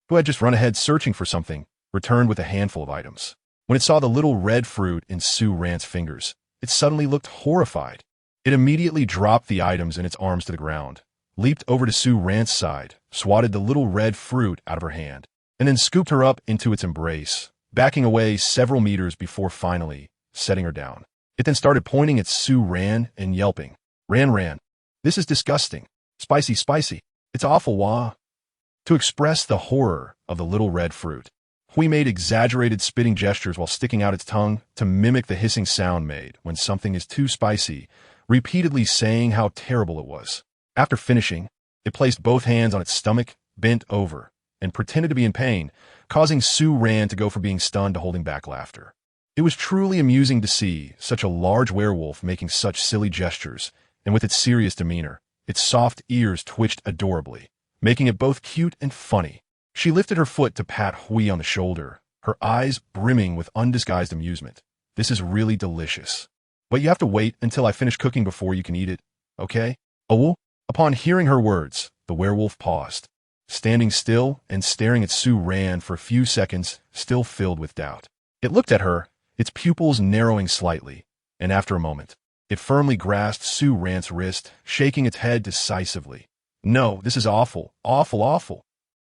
who had just run ahead searching for something, returned with a handful of items. When it saw the little red fruit in Sue Ran's fingers, it suddenly looked horrified. It immediately dropped the items in its arms to the ground, leaped over to Sue Ran's side, swatted the little red fruit out of her hand, and then scooped her up into its embrace, backing away several meters before finally setting her down. It then started pointing at Sue Ran and yelping, Ran, this is disgusting. Spicy, it's awful, wah. To express the horror of the little red fruit, Hui made exaggerated spitting gestures while sticking out its tongue to mimic the hissing sound made when something is too spicy, repeatedly saying how terrible it was. After finishing, it placed both hands on its stomach, bent over, and pretended to be in pain, causing Sue Ran to go from being stunned to holding back laughter. It was truly amusing to see such a large werewolf making such silly gestures, and with its serious demeanor, its soft ears twitched adorably, making it both cute and funny. She lifted her foot to pat Hui on the shoulder, her eyes brimming with undisguised amusement. This is really delicious. But you have to wait until I finish cooking before you can eat it, okay? Oh? Upon hearing her words, the werewolf paused, standing still and staring at Sue Ran for a few seconds, still filled with doubt. It looked at her, its pupils narrowing slightly, and after a moment, it firmly grasped Sue Ran's wrist, shaking its head decisively. No, this is awful, awful.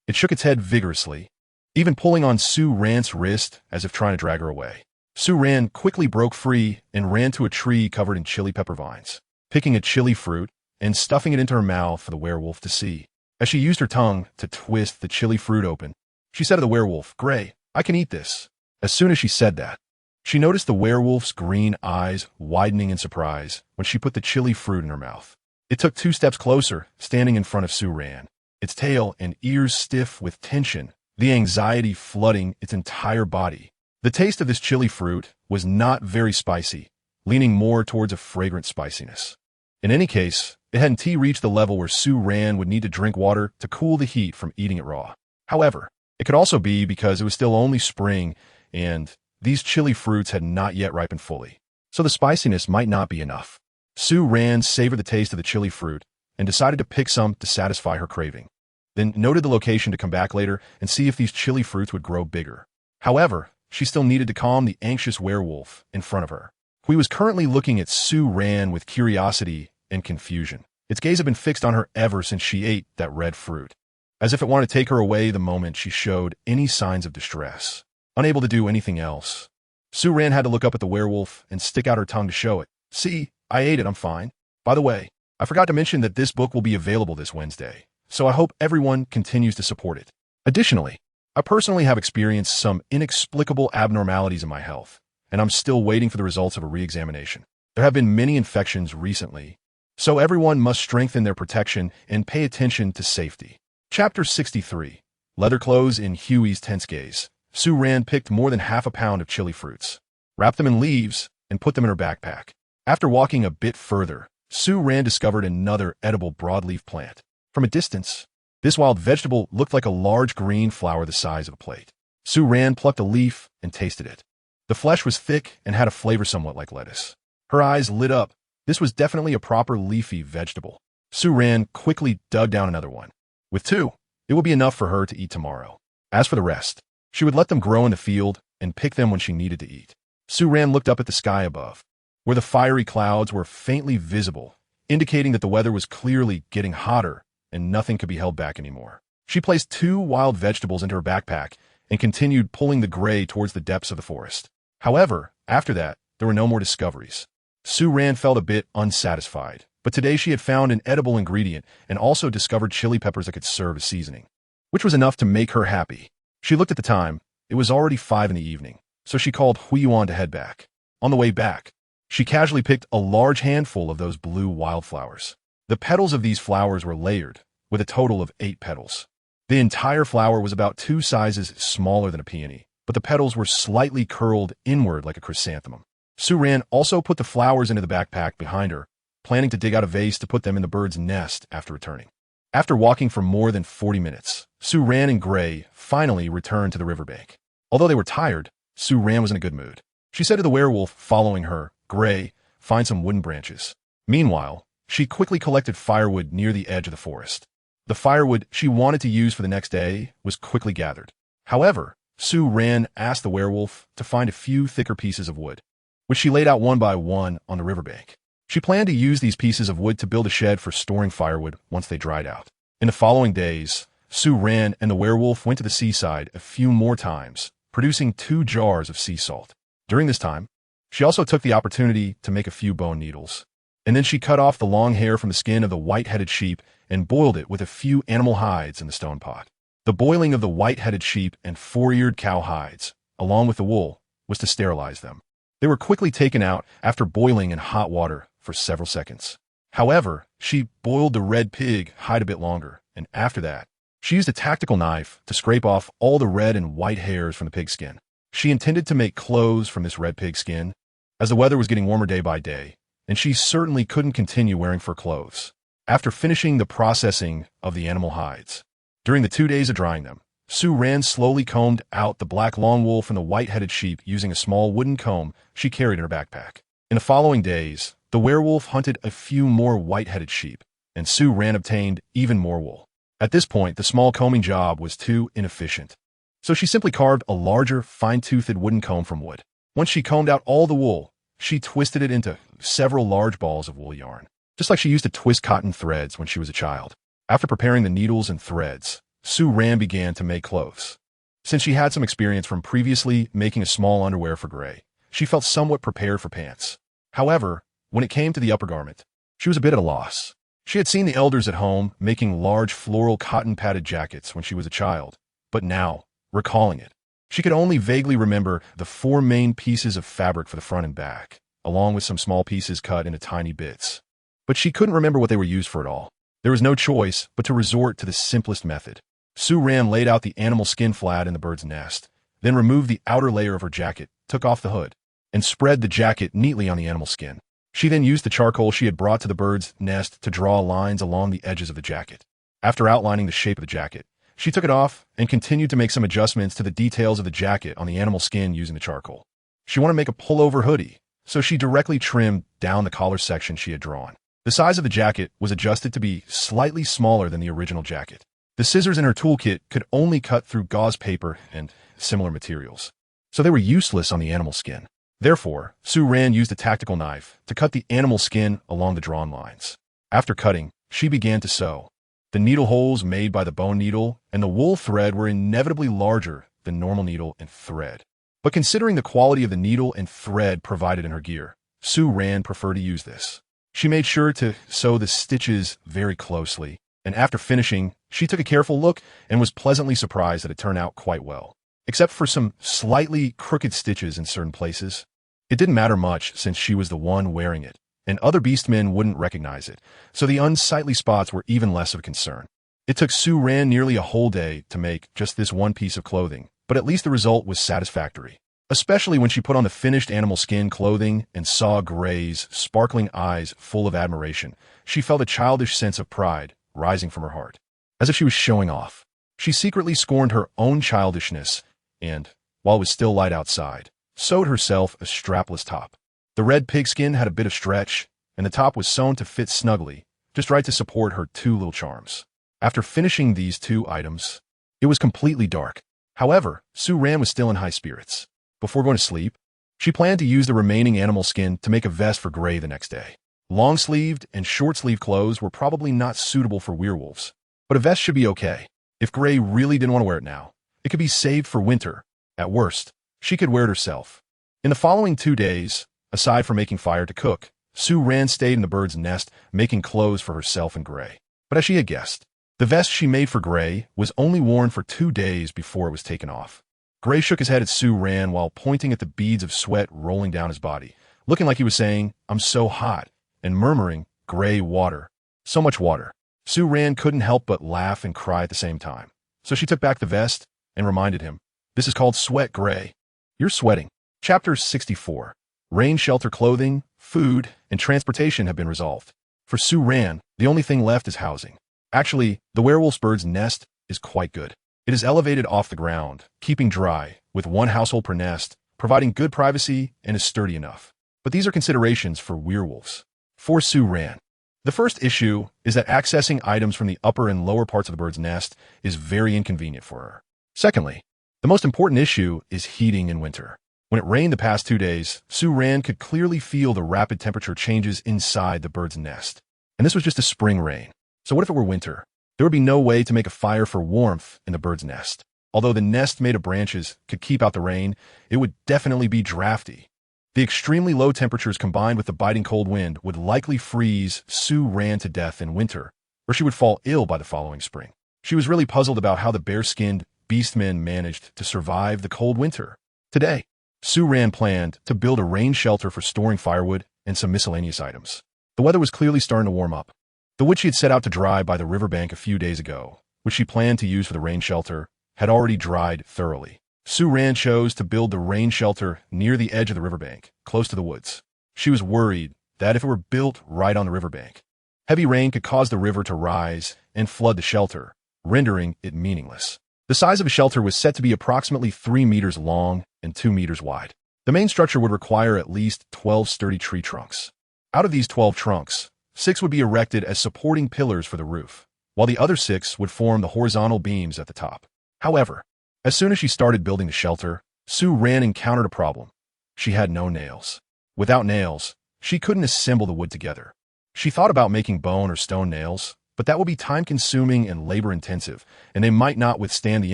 It shook its head vigorously, even pulling on Sue Ran's wrist as if trying to drag her away. Sue Ran quickly broke free and ran to a tree covered in chili pepper vines, picking a chili fruit and stuffing it into her mouth for the werewolf to see. As she used her tongue to twist the chili fruit open, she said to the werewolf, Gray, I can eat this. As soon as she said that, she noticed the werewolf's green eyes widening in surprise when she put the chili fruit in her mouth. It took 2 steps closer, standing in front of Sue Ran, its tail and ears stiff with tension, the anxiety flooding its entire body. The taste of this chili fruit was not very spicy, leaning more towards a fragrant spiciness. In any case, it hadn't reached the level where Su-Ran would need to drink water to cool the heat from eating it raw. However, it could also be because it was still only spring and these chili fruits had not yet ripened fully. So the spiciness might not be enough. Su-Ran savored the taste of the chili fruit and decided to pick some to satisfy her craving. Then noted the location to come back later and see if these chili fruits would grow bigger. However, she still needed to calm the anxious werewolf in front of her. He was currently looking at Su-Ran with curiosity and confusion. Its gaze had been fixed on her ever since she ate that red fruit, as if it wanted to take her away the moment she showed any signs of distress. Unable to do anything else, Su-Ran had to look up at the werewolf and stick out her tongue to show it. See, I ate it, I'm fine. By the way, I forgot to mention that this book will be available this Wednesday, so I hope everyone continues to support it. Additionally, I personally have experienced some inexplicable abnormalities in my health, and I'm still waiting for the results of a re-examination. There have been many infections recently, so everyone must strengthen their protection and pay attention to safety. Chapter 63. Leather clothes in Huey's tense gaze. Su-Ran picked more than half a pound of chili fruits, wrapped them in leaves, and put them in her backpack. After walking a bit further, Su-Ran discovered another edible broadleaf plant. From a distance, this wild vegetable looked like a large green flower the size of a plate. Su-Ran plucked a leaf and tasted it. The flesh was thick and had a flavor somewhat like lettuce. Her eyes lit up. This was definitely a proper leafy vegetable. Su-Ran quickly dug down another one. With two, it would be enough for her to eat tomorrow. As for the rest, she would let them grow in the field and pick them when she needed to eat. Su-Ran looked up at the sky above, where the fiery clouds were faintly visible, indicating that the weather was clearly getting hotter and nothing could be held back anymore. She placed two wild vegetables into her backpack and continued pulling the gray towards the depths of the forest. However, after that, there were no more discoveries. Su-Ran felt a bit unsatisfied, but today she had found an edible ingredient and also discovered chili peppers that could serve as seasoning, which was enough to make her happy. She looked at the time. It was already 5 in the evening, so she called Huiyuan to head back. On the way back, she casually picked a large handful of those blue wildflowers. The petals of these flowers were layered, with a total of 8 petals. The entire flower was about 2 sizes smaller than a peony, but the petals were slightly curled inward like a chrysanthemum. Su-Ran also put the flowers into the backpack behind her, planning to dig out a vase to put them in the bird's nest after returning. After walking for more than 40 minutes, Su-Ran and Gray finally returned to the riverbank. Although they were tired, Su-Ran was in a good mood. She said to the werewolf following her, "Gray, find some wooden branches." Meanwhile, she quickly collected firewood near the edge of the forest. The firewood she wanted to use for the next day was quickly gathered. However, Su-Ran asked the werewolf to find a few thicker pieces of wood, which she laid out one by one on the riverbank. She planned to use these pieces of wood to build a shed for storing firewood once they dried out. In the following days, Su-Ran and the werewolf went to the seaside a few more times, producing 2 jars of sea salt. During this time, she also took the opportunity to make a few bone needles. And then she cut off the long hair from the skin of the white-headed sheep and boiled it with a few animal hides in the stone pot. The boiling of the white-headed sheep and 4-eared cow hides, along with the wool, was to sterilize them. They were quickly taken out after boiling in hot water for several seconds. However, she boiled the red pig hide a bit longer, and after that, she used a tactical knife to scrape off all the red and white hairs from the pig's skin. She intended to make clothes from this red pig skin, as the weather was getting warmer day by day, and she certainly couldn't continue wearing fur clothes. After finishing the processing of the animal hides, during the 2 days of drying them, Su-Ran slowly combed out the black long wool from the white-headed sheep using a small wooden comb she carried in her backpack. In the following days, the werewolf hunted a few more white-headed sheep, and Su-Ran obtained even more wool. At this point, the small combing job was too inefficient, so she simply carved a larger, fine-toothed wooden comb from wood. Once she combed out all the wool, she twisted it into several large balls of wool yarn, just like she used to twist cotton threads when she was a child. After preparing the needles and threads, Su-Ran began to make clothes. Since she had some experience from previously making a small underwear for Gray, she felt somewhat prepared for pants. However, when it came to the upper garment, she was a bit at a loss. She had seen the elders at home making large floral cotton-padded jackets when she was a child, but now, recalling it, she could only vaguely remember the 4 main pieces of fabric for the front and back, along with some small pieces cut into tiny bits. But she couldn't remember what they were used for at all. There was no choice but to resort to the simplest method. Sue Ran laid out the animal skin flat in the bird's nest, then removed the outer layer of her jacket, took off the hood, and spread the jacket neatly on the animal skin. She then used the charcoal she had brought to the bird's nest to draw lines along the edges of the jacket. After outlining the shape of the jacket, she took it off and continued to make some adjustments to the details of the jacket on the animal skin using the charcoal. She wanted to make a pullover hoodie, so she directly trimmed down the collar section she had drawn. The size of the jacket was adjusted to be slightly smaller than the original jacket. The scissors in her toolkit could only cut through gauze paper and similar materials, so they were useless on the animal skin. Therefore, Sue Ran used a tactical knife to cut the animal skin along the drawn lines. After cutting, she began to sew. The needle holes made by the bone needle and the wool thread were inevitably larger than normal needle and thread. But considering the quality of the needle and thread provided in her gear, Sue Ran preferred to use this. She made sure to sew the stitches very closely, and after finishing, she took a careful look and was pleasantly surprised that it turned out quite well. Except for some slightly crooked stitches in certain places. It didn't matter much since she was the one wearing it, and other beastmen wouldn't recognize it, so the unsightly spots were even less of a concern. It took Sue Ran nearly a whole day to make just this one piece of clothing, but at least the result was satisfactory, especially when she put on the finished animal skin clothing and saw Gray's sparkling eyes full of admiration. She felt a childish sense of pride rising from her heart, as if she was showing off. She secretly scorned her own childishness and, while it was still light outside, sewed herself a strapless top. The red pigskin had a bit of stretch, and the top was sewn to fit snugly, just right to support her two little charms. After finishing these two items, it was completely dark. However, Sue Ran was still in high spirits. Before going to sleep, she planned to use the remaining animal skin to make a vest for Gray the next day. Long-sleeved and short-sleeved clothes were probably not suitable for werewolves, but a vest should be okay. If Gray really didn't want to wear it now, it could be saved for winter. At worst, she could wear it herself. In the following 2 days, aside from making fire to cook, Sue Ran stayed in the bird's nest making clothes for herself and Gray. But as she had guessed, the vest she made for Gray was only worn for 2 days before it was taken off. Gray shook his head at Sue Ran while pointing at the beads of sweat rolling down his body, looking like he was saying, "I'm so hot," and murmuring, "Gray, water. So much water." Sue Ran couldn't help but laugh and cry at the same time, so she took back the vest and reminded him, "This is called sweat, Gray. You're sweating." Chapter 64. Rain shelter clothing, food, and transportation have been resolved. For Sue Ran, the only thing left is housing. Actually, the werewolf's bird's nest is quite good. It is elevated off the ground, keeping dry, with one household per nest, providing good privacy, and is sturdy enough. But these are considerations for werewolves. For Sue Ran, the first issue is that accessing items from the upper and lower parts of the bird's nest is very inconvenient for her. Secondly, the most important issue is heating in winter. When it rained the past 2 days, Sue Ran could clearly feel the rapid temperature changes inside the bird's nest. And this was just a spring rain. So what if it were winter? There would be no way to make a fire for warmth in the bird's nest. Although the nest made of branches could keep out the rain, it would definitely be drafty. The extremely low temperatures combined with the biting cold wind would likely freeze Sue Ran to death in winter, or she would fall ill by the following spring. She was really puzzled about how the bare-skinned beastmen managed to survive the cold winter. Today, Sue Ran planned to build a rain shelter for storing firewood and some miscellaneous items. The weather was clearly starting to warm up. The wood she had set out to dry by the riverbank a few days ago, which she planned to use for the rain shelter, had already dried thoroughly. Sue Ran chose to build the rain shelter near the edge of the riverbank, close to the woods. She was worried that if it were built right on the riverbank, heavy rain could cause the river to rise and flood the shelter, rendering it meaningless. The size of a shelter was set to be approximately 3 meters long and 2 meters wide. The main structure would require at least 12 sturdy tree trunks. Out of these 12 trunks, 6 would be erected as supporting pillars for the roof, while the other 6 would form the horizontal beams at the top. However, as soon as she started building the shelter, Sue Ran encountered a problem. She had no nails. Without nails, she couldn't assemble the wood together. She thought about making bone or stone nails, but that would be time-consuming and labor-intensive, and they might not withstand the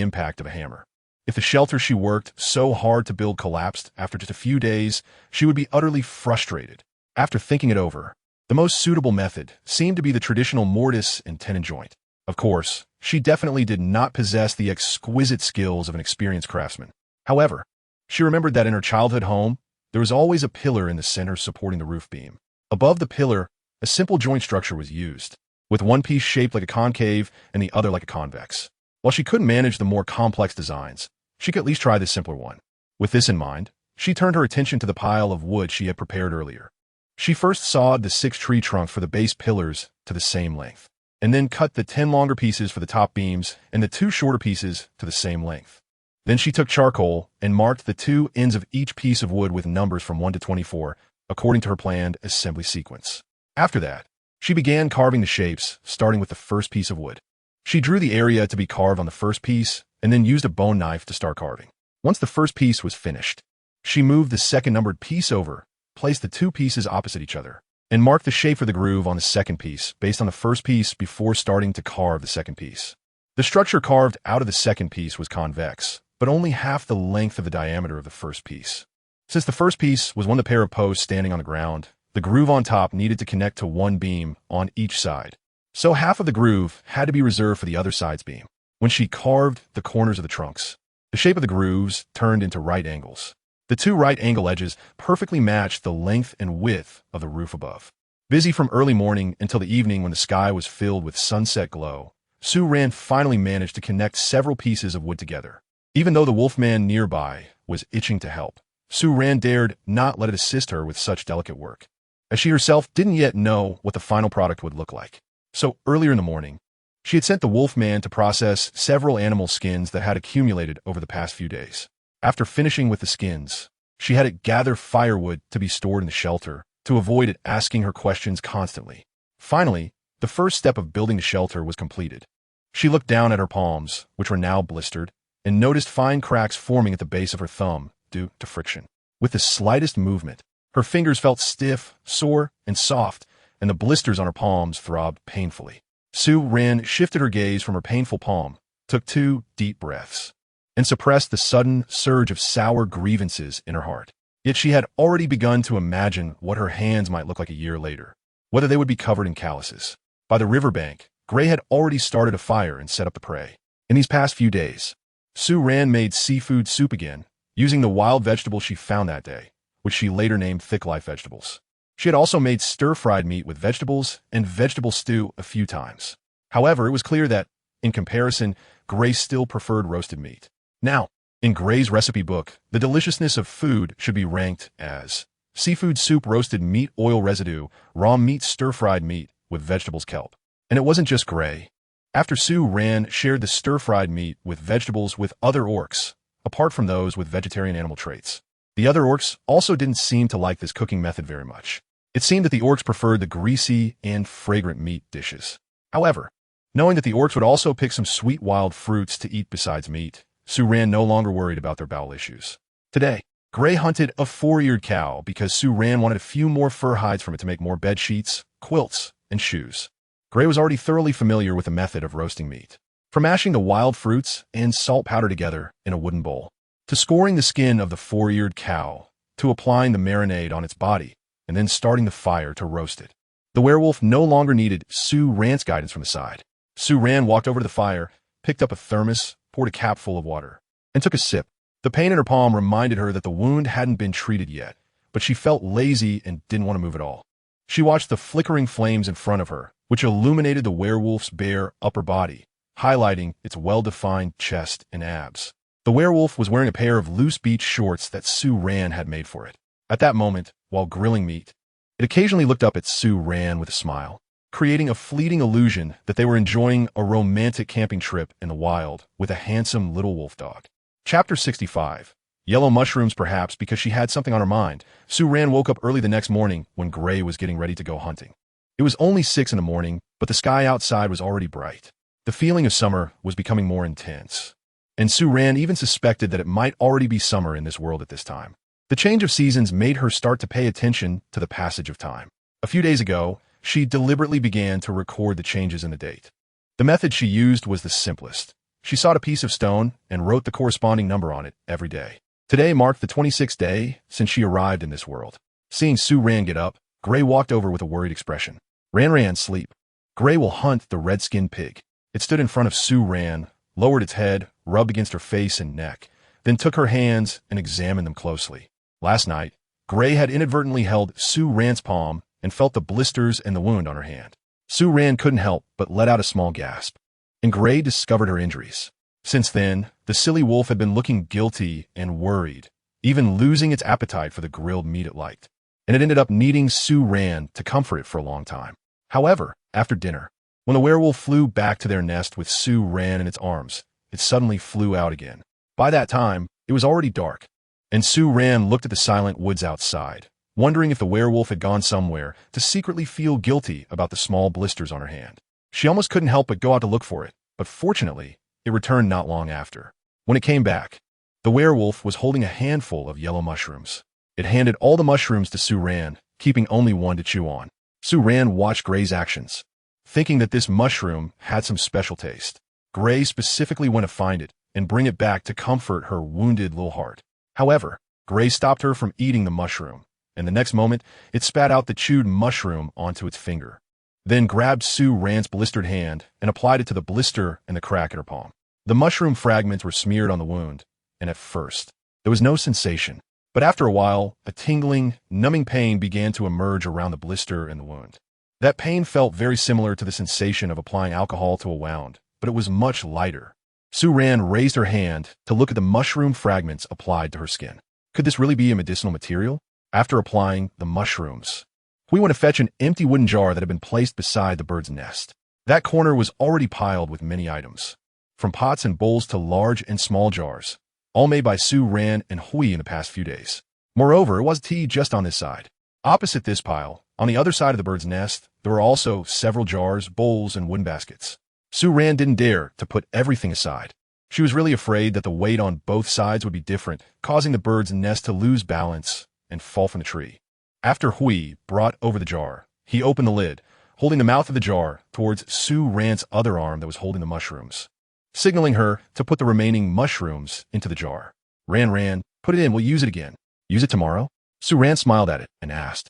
impact of a hammer. If the shelter she worked so hard to build collapsed after just a few days, she would be utterly frustrated. After thinking it over, the most suitable method seemed to be the traditional mortise and tenon joint. Of course, she definitely did not possess the exquisite skills of an experienced craftsman. However, she remembered that in her childhood home, there was always a pillar in the center supporting the roof beam. Above the pillar, a simple joint structure was used, with one piece shaped like a concave and the other like a convex. While she couldn't manage the more complex designs, she could at least try the simpler one. With this in mind, she turned her attention to the pile of wood she had prepared earlier. She first sawed the 6 tree trunks for the base pillars to the same length, and then cut the 10 longer pieces for the top beams and the 2 shorter pieces to the same length. Then she took charcoal and marked the 2 ends of each piece of wood with numbers from 1 to 24, according to her planned assembly sequence. After that, she began carving the shapes, starting with the first piece of wood. She drew the area to be carved on the first piece, and then used a bone knife to start carving. Once the first piece was finished, she moved the second numbered piece over, placed the 2 pieces opposite each other, and marked the shape for the groove on the second piece based on the first piece before starting to carve the second piece. The structure carved out of the second piece was convex, but only half the length of the diameter of the first piece. Since the first piece was one of the pair of posts standing on the ground, the groove on top needed to connect to one beam on each side. So half of the groove had to be reserved for the other side's beam. When she carved the corners of the trunks, the shape of the grooves turned into right angles. The 2 right angle edges perfectly matched the length and width of the roof above. Busy from early morning until the evening when the sky was filled with sunset glow, Su Ran finally managed to connect several pieces of wood together. Even though the wolfman nearby was itching to help, Su Ran dared not let it assist her with such delicate work, as she herself didn't yet know what the final product would look like. So earlier in the morning, she had sent the wolfman to process several animal skins that had accumulated over the past few days. After finishing with the skins, she had it gather firewood to be stored in the shelter to avoid it asking her questions constantly. Finally, the first step of building the shelter was completed. She looked down at her palms, which were now blistered, and noticed fine cracks forming at the base of her thumb due to friction. With the slightest movement, her fingers felt stiff, sore, and soft, and the blisters on her palms throbbed painfully. Su Ran shifted her gaze from her painful palm, took 2 deep breaths, and suppressed the sudden surge of sour grievances in her heart. Yet she had already begun to imagine what her hands might look like a year later, whether they would be covered in calluses. By the riverbank, Gray had already started a fire and set up the prey. In these past few days, Su Ran made seafood soup again, using the wild vegetables she found that day, which she later named thick-life vegetables. She had also made stir-fried meat with vegetables and vegetable stew a few times. However, it was clear that, in comparison, Gray still preferred roasted meat. Now, in Gray's recipe book, the deliciousness of food should be ranked as seafood soup, roasted meat, oil residue, raw meat, stir-fried meat with vegetables, kelp. And it wasn't just Gray. After Su Ran shared the stir-fried meat with vegetables with other orcs, apart from those with vegetarian animal traits. The other orcs also didn't seem to like this cooking method very much. It seemed that the orcs preferred the greasy and fragrant meat dishes. However, knowing that the orcs would also pick some sweet wild fruits to eat besides meat, Su Ran no longer worried about their bowel issues. Today, Gray hunted a 4-eared cow because Su Ran wanted a few more fur hides from it to make more bed sheets, quilts, and shoes. Gray was already thoroughly familiar with the method of roasting meat. From mashing the wild fruits and salt powder together in a wooden bowl, to scoring the skin of the 4-eared cow, to applying the marinade on its body, and then starting the fire to roast it. The werewolf no longer needed Su Ran's guidance from the side. Su Ran walked over to the fire, picked up a thermos, poured a cap full of water, and took a sip. The pain in her palm reminded her that the wound hadn't been treated yet, but she felt lazy and didn't want to move at all. She watched the flickering flames in front of her, which illuminated the werewolf's bare upper body, highlighting its well-defined chest and abs. The werewolf was wearing a pair of loose beach shorts that Su Ran had made for it. At that moment, while grilling meat, it occasionally looked up at Su Ran with a smile, creating a fleeting illusion that they were enjoying a romantic camping trip in the wild with a handsome little wolf dog. Chapter 65. Yellow mushrooms. Perhaps because she had something on her mind, Su Ran woke up early the next morning when Gray was getting ready to go hunting. It was only 6 in the morning, but the sky outside was already bright. The feeling of summer was becoming more intense, and Su Ran even suspected that it might already be summer in this world at this time. The change of seasons made her start to pay attention to the passage of time. A few days ago, she deliberately began to record the changes in the date. The method she used was the simplest. She sought a piece of stone and wrote the corresponding number on it every day. Today marked the 26th day since she arrived in this world. Seeing Su Ran get up, Gray walked over with a worried expression. Ran, sleep. Gray will hunt the red-skinned pig. It stood in front of Su Ran, lowered its head, rubbed against her face and neck, then took her hands and examined them closely. Last night, Gray had inadvertently held Su Ran's palm and felt the blisters and the wound on her hand. Su Ran couldn't help but let out a small gasp. and Gray discovered her injuries. Since then, the silly wolf had been looking guilty and worried, even losing its appetite for the grilled meat it liked, and it ended up needing Sue Ran to comfort it for a long time. However, after dinner, when the werewolf flew back to their nest with Sue Ran in its arms, it suddenly flew out again. By that time, it was already dark, and Sue Ran looked at the silent woods outside, wondering if the werewolf had gone somewhere to secretly feel guilty about the small blisters on her hand. She almost couldn't help but go out to look for it, but fortunately, it returned not long after. When it came back, the werewolf was holding a handful of yellow mushrooms. It handed all the mushrooms to Sue Ran, keeping only one to chew on. Sue Ran watched Gray's actions, thinking that this mushroom had some special taste. Gray specifically went to find it and bring it back to comfort her wounded little heart. However, Gray stopped her from eating the mushroom, and the next moment, it spat out the chewed mushroom onto its finger. Then grabbed Sue Ran's blistered hand and applied it to the blister and the crack in her palm. The mushroom fragments were smeared on the wound, and at first, there was no sensation. But after a while, a tingling, numbing pain began to emerge around the blister and the wound. That pain felt very similar to the sensation of applying alcohol to a wound, but it was much lighter. Sue Ran raised her hand to look at the mushroom fragments applied to her skin. Could this really be a medicinal material? After applying the mushrooms, we went to fetch an empty wooden jar that had been placed beside the bird's nest. That corner was already piled with many items, from pots and bowls to large and small jars, all made by Sue Ran and Hui in the past few days. Moreover, it was tea just on this side. Opposite this pile, on the other side of the bird's nest, there were also several jars, bowls, and wooden baskets. Sue Ran didn't dare to put everything aside. She was really afraid that the weight on both sides would be different, causing the bird's nest to lose balance and fall from the tree. After Hui brought over the jar, he opened the lid, holding the mouth of the jar towards Sue Ran's other arm that was holding the mushrooms, signaling her to put the remaining mushrooms into the jar. Ran, put it in, we'll use it again. Use it tomorrow? Sue Ran smiled at it and asked,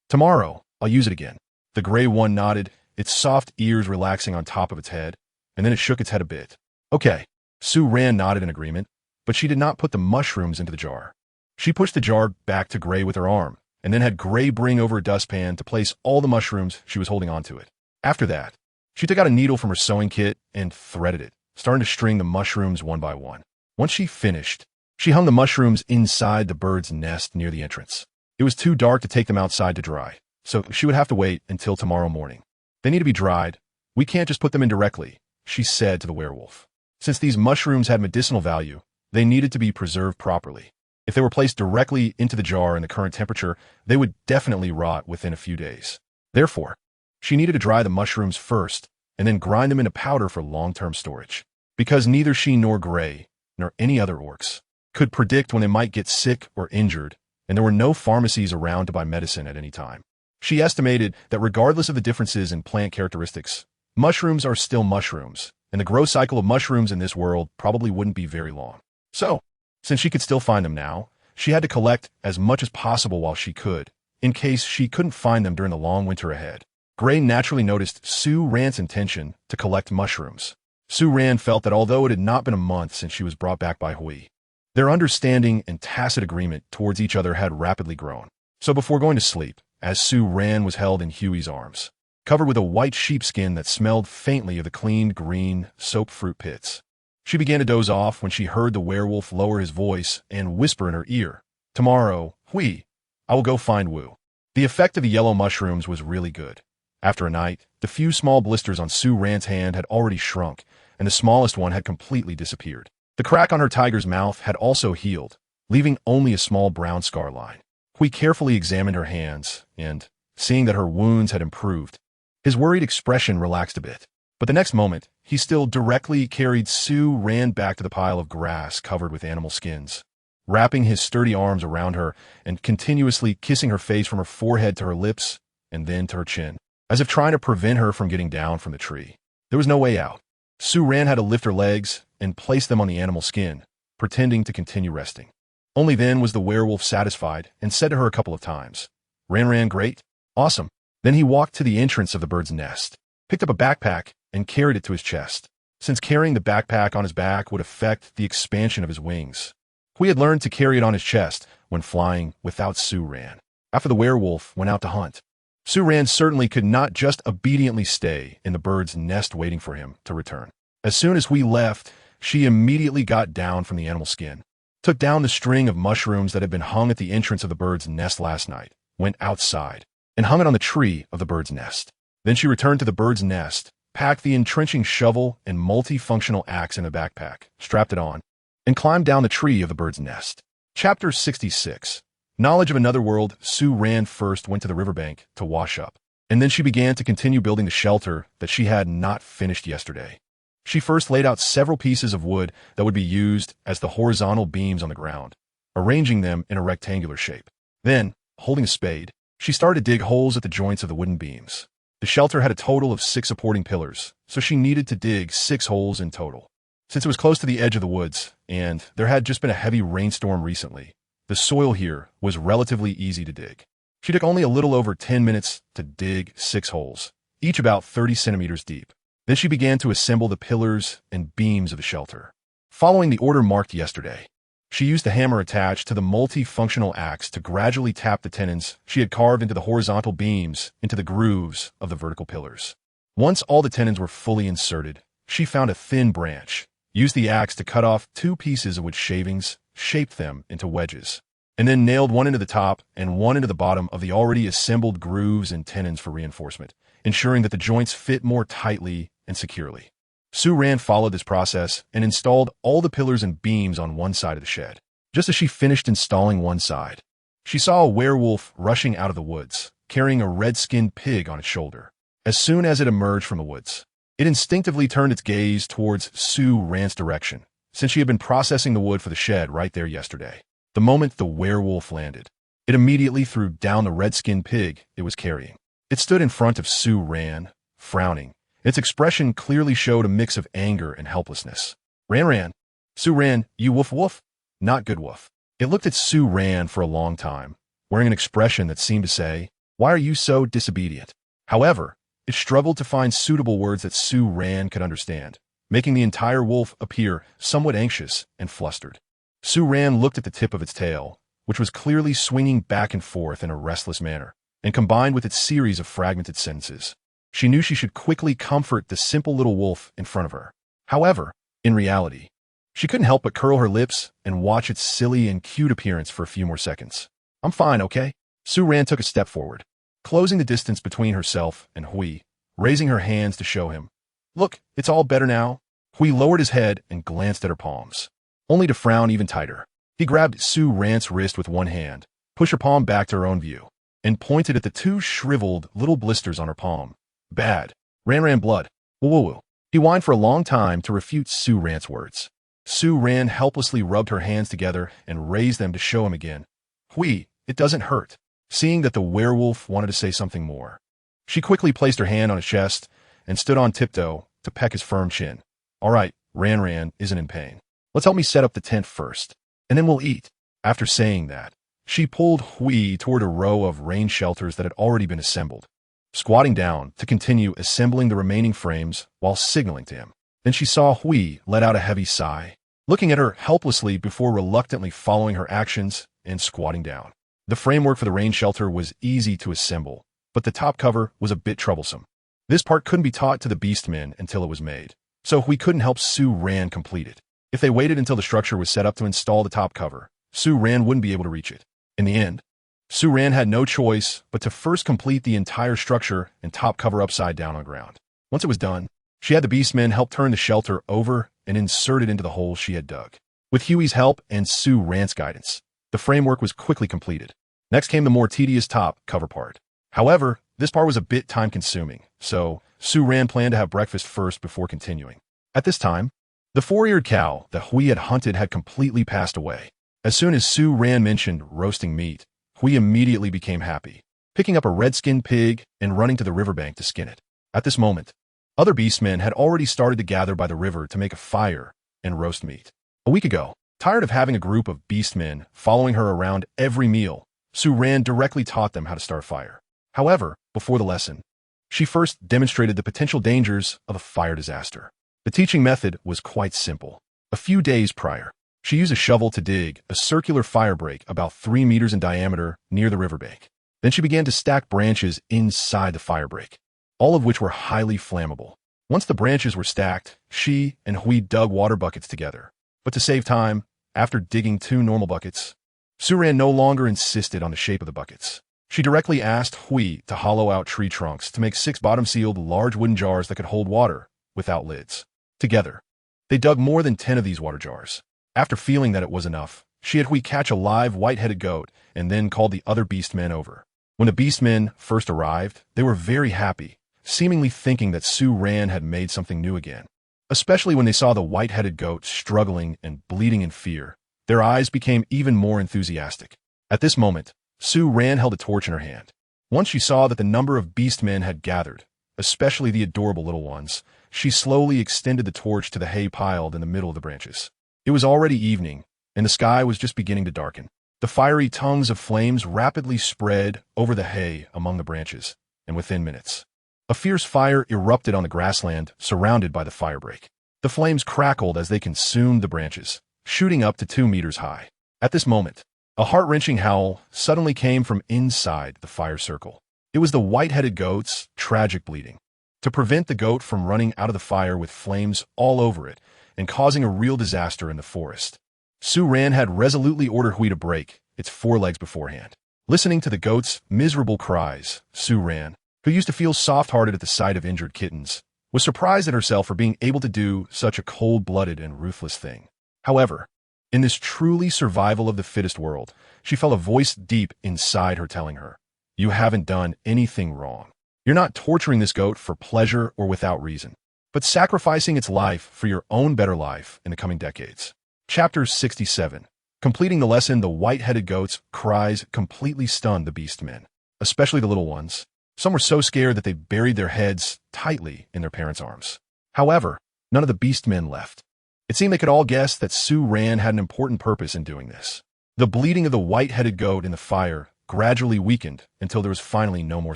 tomorrow, I'll use it again. The gray one nodded, its soft ears relaxing on top of its head, and then it shook its head a bit. Okay. Sue Ran nodded in agreement, but she did not put the mushrooms into the jar. She pushed the jar back to Gray with her arm, and then had Gray bring over a dustpan to place all the mushrooms she was holding onto it. After that, she took out a needle from her sewing kit and threaded it, starting to string the mushrooms one by one. Once she finished, she hung the mushrooms inside the bird's nest near the entrance. It was too dark to take them outside to dry, so she would have to wait until tomorrow morning. They need to be dried. We can't just put them in directly, she said to the werewolf. Since these mushrooms had medicinal value, they needed to be preserved properly. If they were placed directly into the jar in the current temperature, they would definitely rot within a few days. Therefore, she needed to dry the mushrooms first and then grind them into powder for long-term storage. Because neither she nor Gray, nor any other orcs, could predict when they might get sick or injured, and there were no pharmacies around to buy medicine at any time. She estimated that regardless of the differences in plant characteristics, mushrooms are still mushrooms, and the growth cycle of mushrooms in this world probably wouldn't be very long. So, since she could still find them now, she had to collect as much as possible while she could, in case she couldn't find them during the long winter ahead. Gray naturally noticed Sue Ran's intention to collect mushrooms. Sue Ran felt that although it had not been a month since she was brought back by Hui, their understanding and tacit agreement towards each other had rapidly grown. So before going to sleep, as Sue Ran was held in Huey's arms, covered with a white sheepskin that smelled faintly of the cleaned green soap fruit pits, she began to doze off when she heard the werewolf lower his voice and whisper in her ear, "Tomorrow, Hui, I will go find Wu." The effect of the yellow mushrooms was really good. After a night, the few small blisters on Sue Ran's hand had already shrunk, and the smallest one had completely disappeared. The crack on her tiger's mouth had also healed, leaving only a small brown scar line. Hui carefully examined her hands, and, seeing that her wounds had improved, his worried expression relaxed a bit. But the next moment, he still directly carried Sue Ran back to the pile of grass covered with animal skins, wrapping his sturdy arms around her and continuously kissing her face from her forehead to her lips and then to her chin, as if trying to prevent her from getting down from the tree. There was no way out. Sue Ran had to lift her legs and place them on the animal skin, pretending to continue resting. Only then was the werewolf satisfied and said to her a couple of times, Ran, great. Awesome." Then he walked to the entrance of the bird's nest, picked up a backpack, and carried it to his chest, since carrying the backpack on his back would affect the expansion of his wings. Hui had learned to carry it on his chest when flying without Sue Ran. After the werewolf went out to hunt, Su-ran certainly could not just obediently stay in the bird's nest waiting for him to return. As soon as we left, she immediately got down from the animal skin, took down the string of mushrooms that had been hung at the entrance of the bird's nest last night, went outside, and hung it on the tree of the bird's nest. Then she returned to the bird's nest, packed the entrenching shovel and multifunctional axe in a backpack, strapped it on, and climbed down the tree of the bird's nest. Chapter 66. Knowledge of another world. Su-ran first went to the riverbank to wash up, and then she began to continue building the shelter that she had not finished yesterday. She first laid out several pieces of wood that would be used as the horizontal beams on the ground, arranging them in a rectangular shape. Then, holding a spade, she started to dig holes at the joints of the wooden beams. The shelter had a total of 6 supporting pillars, so she needed to dig 6 holes in total. Since it was close to the edge of the woods, and there had just been a heavy rainstorm recently, the soil here was relatively easy to dig. She took only a little over 10 minutes to dig 6 holes, each about 30 centimeters deep. Then she began to assemble the pillars and beams of the shelter. Following the order marked yesterday, she used the hammer attached to the multifunctional axe to gradually tap the tenons she had carved into the horizontal beams into the grooves of the vertical pillars. Once all the tenons were fully inserted, she found a thin branch, used the axe to cut off 2 pieces of wood shavings, shaped them into wedges, and then nailed one into the top and one into the bottom of the already assembled grooves and tenons for reinforcement, ensuring that the joints fit more tightly and securely. Su-ran followed this process and installed all the pillars and beams on one side of the shed. Just as she finished installing one side, she saw a werewolf rushing out of the woods, carrying a red-skinned pig on its shoulder. As soon as it emerged from the woods, it instinctively turned its gaze towards Su-ran's direction, since she had been processing the wood for the shed right there yesterday. The moment the werewolf landed, it immediately threw down the red-skinned pig it was carrying. It stood in front of Su-ran, frowning. Its expression clearly showed a mix of anger and helplessness. Ran. Su-ran, you woof? Not good woof. It looked at Su-ran for a long time, wearing an expression that seemed to say, why are you so disobedient? However, it struggled to find suitable words that Su-ran could understand, making the entire wolf appear somewhat anxious and flustered. Su-ran looked at the tip of its tail, which was clearly swinging back and forth in a restless manner, and combined with its series of fragmented sentences. She knew she should quickly comfort the simple little wolf in front of her. However, in reality, she couldn't help but curl her lips and watch its silly and cute appearance for a few more seconds. I'm fine, okay? Su-ran took a step forward, closing the distance between herself and Hui, raising her hands to show him. Look, it's all better now. Hui lowered his head and glanced at her palms, only to frown even tighter. He grabbed Su-ran's wrist with one hand, pushed her palm back to her own view, and pointed at the 2 shriveled little blisters on her palm. Bad. Ran blood. Woo. He whined for a long time to refute Su-ran's words. Su-ran helplessly rubbed her hands together and raised them to show him again. Hui, it doesn't hurt. Seeing that the werewolf wanted to say something more, she quickly placed her hand on his chest and stood on tiptoe to peck his firm chin. All right, Ran isn't in pain. Let's help me set up the tent first, and then we'll eat. After saying that, she pulled Hui toward a row of rain shelters that had already been assembled, squatting down to continue assembling the remaining frames while signaling to him. Then she saw Hui let out a heavy sigh, looking at her helplessly before reluctantly following her actions and squatting down. The framework for the rain shelter was easy to assemble, but the top cover was a bit troublesome. This part couldn't be taught to the beastmen until it was made, so Hui couldn't help Su-ran complete it. If they waited until the structure was set up to install the top cover, Su-ran wouldn't be able to reach it. In the end, Su-ran had no choice but to first complete the entire structure and top cover upside down on the ground. Once it was done, she had the beastmen help turn the shelter over and insert it into the hole she had dug. With Huey's help and Su-ran's guidance, the framework was quickly completed. Next came the more tedious top cover part. However, this part was a bit time-consuming, so Su-ran planned to have breakfast first before continuing. At this time, the 4-eared cow that Hui had hunted had completely passed away. As soon as Su-ran mentioned roasting meat, Hui immediately became happy, picking up a red-skinned pig and running to the riverbank to skin it. At this moment, other beastmen had already started to gather by the river to make a fire and roast meat. A week ago, tired of having a group of beastmen following her around every meal, Su-ran directly taught them how to start a fire. However, before the lesson, she first demonstrated the potential dangers of a fire disaster. The teaching method was quite simple. A few days prior, she used a shovel to dig a circular fire break about 3 meters in diameter near the riverbank. Then she began to stack branches inside the firebreak, all of which were highly flammable. Once the branches were stacked, she and Hui dug water buckets together. But to save time, after digging 2 normal buckets, Su-Ran no longer insisted on the shape of the buckets. She directly asked Hui to hollow out tree trunks to make 6 bottom-sealed large wooden jars that could hold water without lids. Together, they dug more than 10 of these water jars. After feeling that it was enough, she had Hui catch a live white-headed goat and then called the other beastmen over. When the beastmen first arrived, they were very happy, seemingly thinking that Su-Ran had made something new again. Especially when they saw the white-headed goat struggling and bleeding in fear, their eyes became even more enthusiastic. At this moment, Su-Ran held a torch in her hand. Once she saw that the number of beastmen had gathered, especially the adorable little ones, she slowly extended the torch to the hay piled in the middle of the branches. It was already evening, and the sky was just beginning to darken. The fiery tongues of flames rapidly spread over the hay among the branches, and within minutes, a fierce fire erupted on the grassland surrounded by the firebreak. The flames crackled as they consumed the branches, shooting up to 2 meters high. At this moment, a heart-wrenching howl suddenly came from inside the fire circle. It was the white-headed goat's tragic bleating. To prevent the goat from running out of the fire with flames all over it and causing a real disaster in the forest, Su-Ran had resolutely ordered Hui to break its 4 legs beforehand. Listening to the goat's miserable cries, Su-Ran, who used to feel soft-hearted at the sight of injured kittens, was surprised at herself for being able to do such a cold-blooded and ruthless thing. However, in this truly survival of the fittest world, she felt a voice deep inside her telling her, "You haven't done anything wrong. You're not torturing this goat for pleasure or without reason, but sacrificing its life for your own better life in the coming decades." Chapter 67. Completing the lesson, the white-headed goat's cries completely stunned the beastmen, especially the little ones. Some were so scared that they buried their heads tightly in their parents' arms. However, none of the beastmen left. It seemed they could all guess that Su-Ran had an important purpose in doing this. The bleating of the white-headed goat in the fire gradually weakened until there was finally no more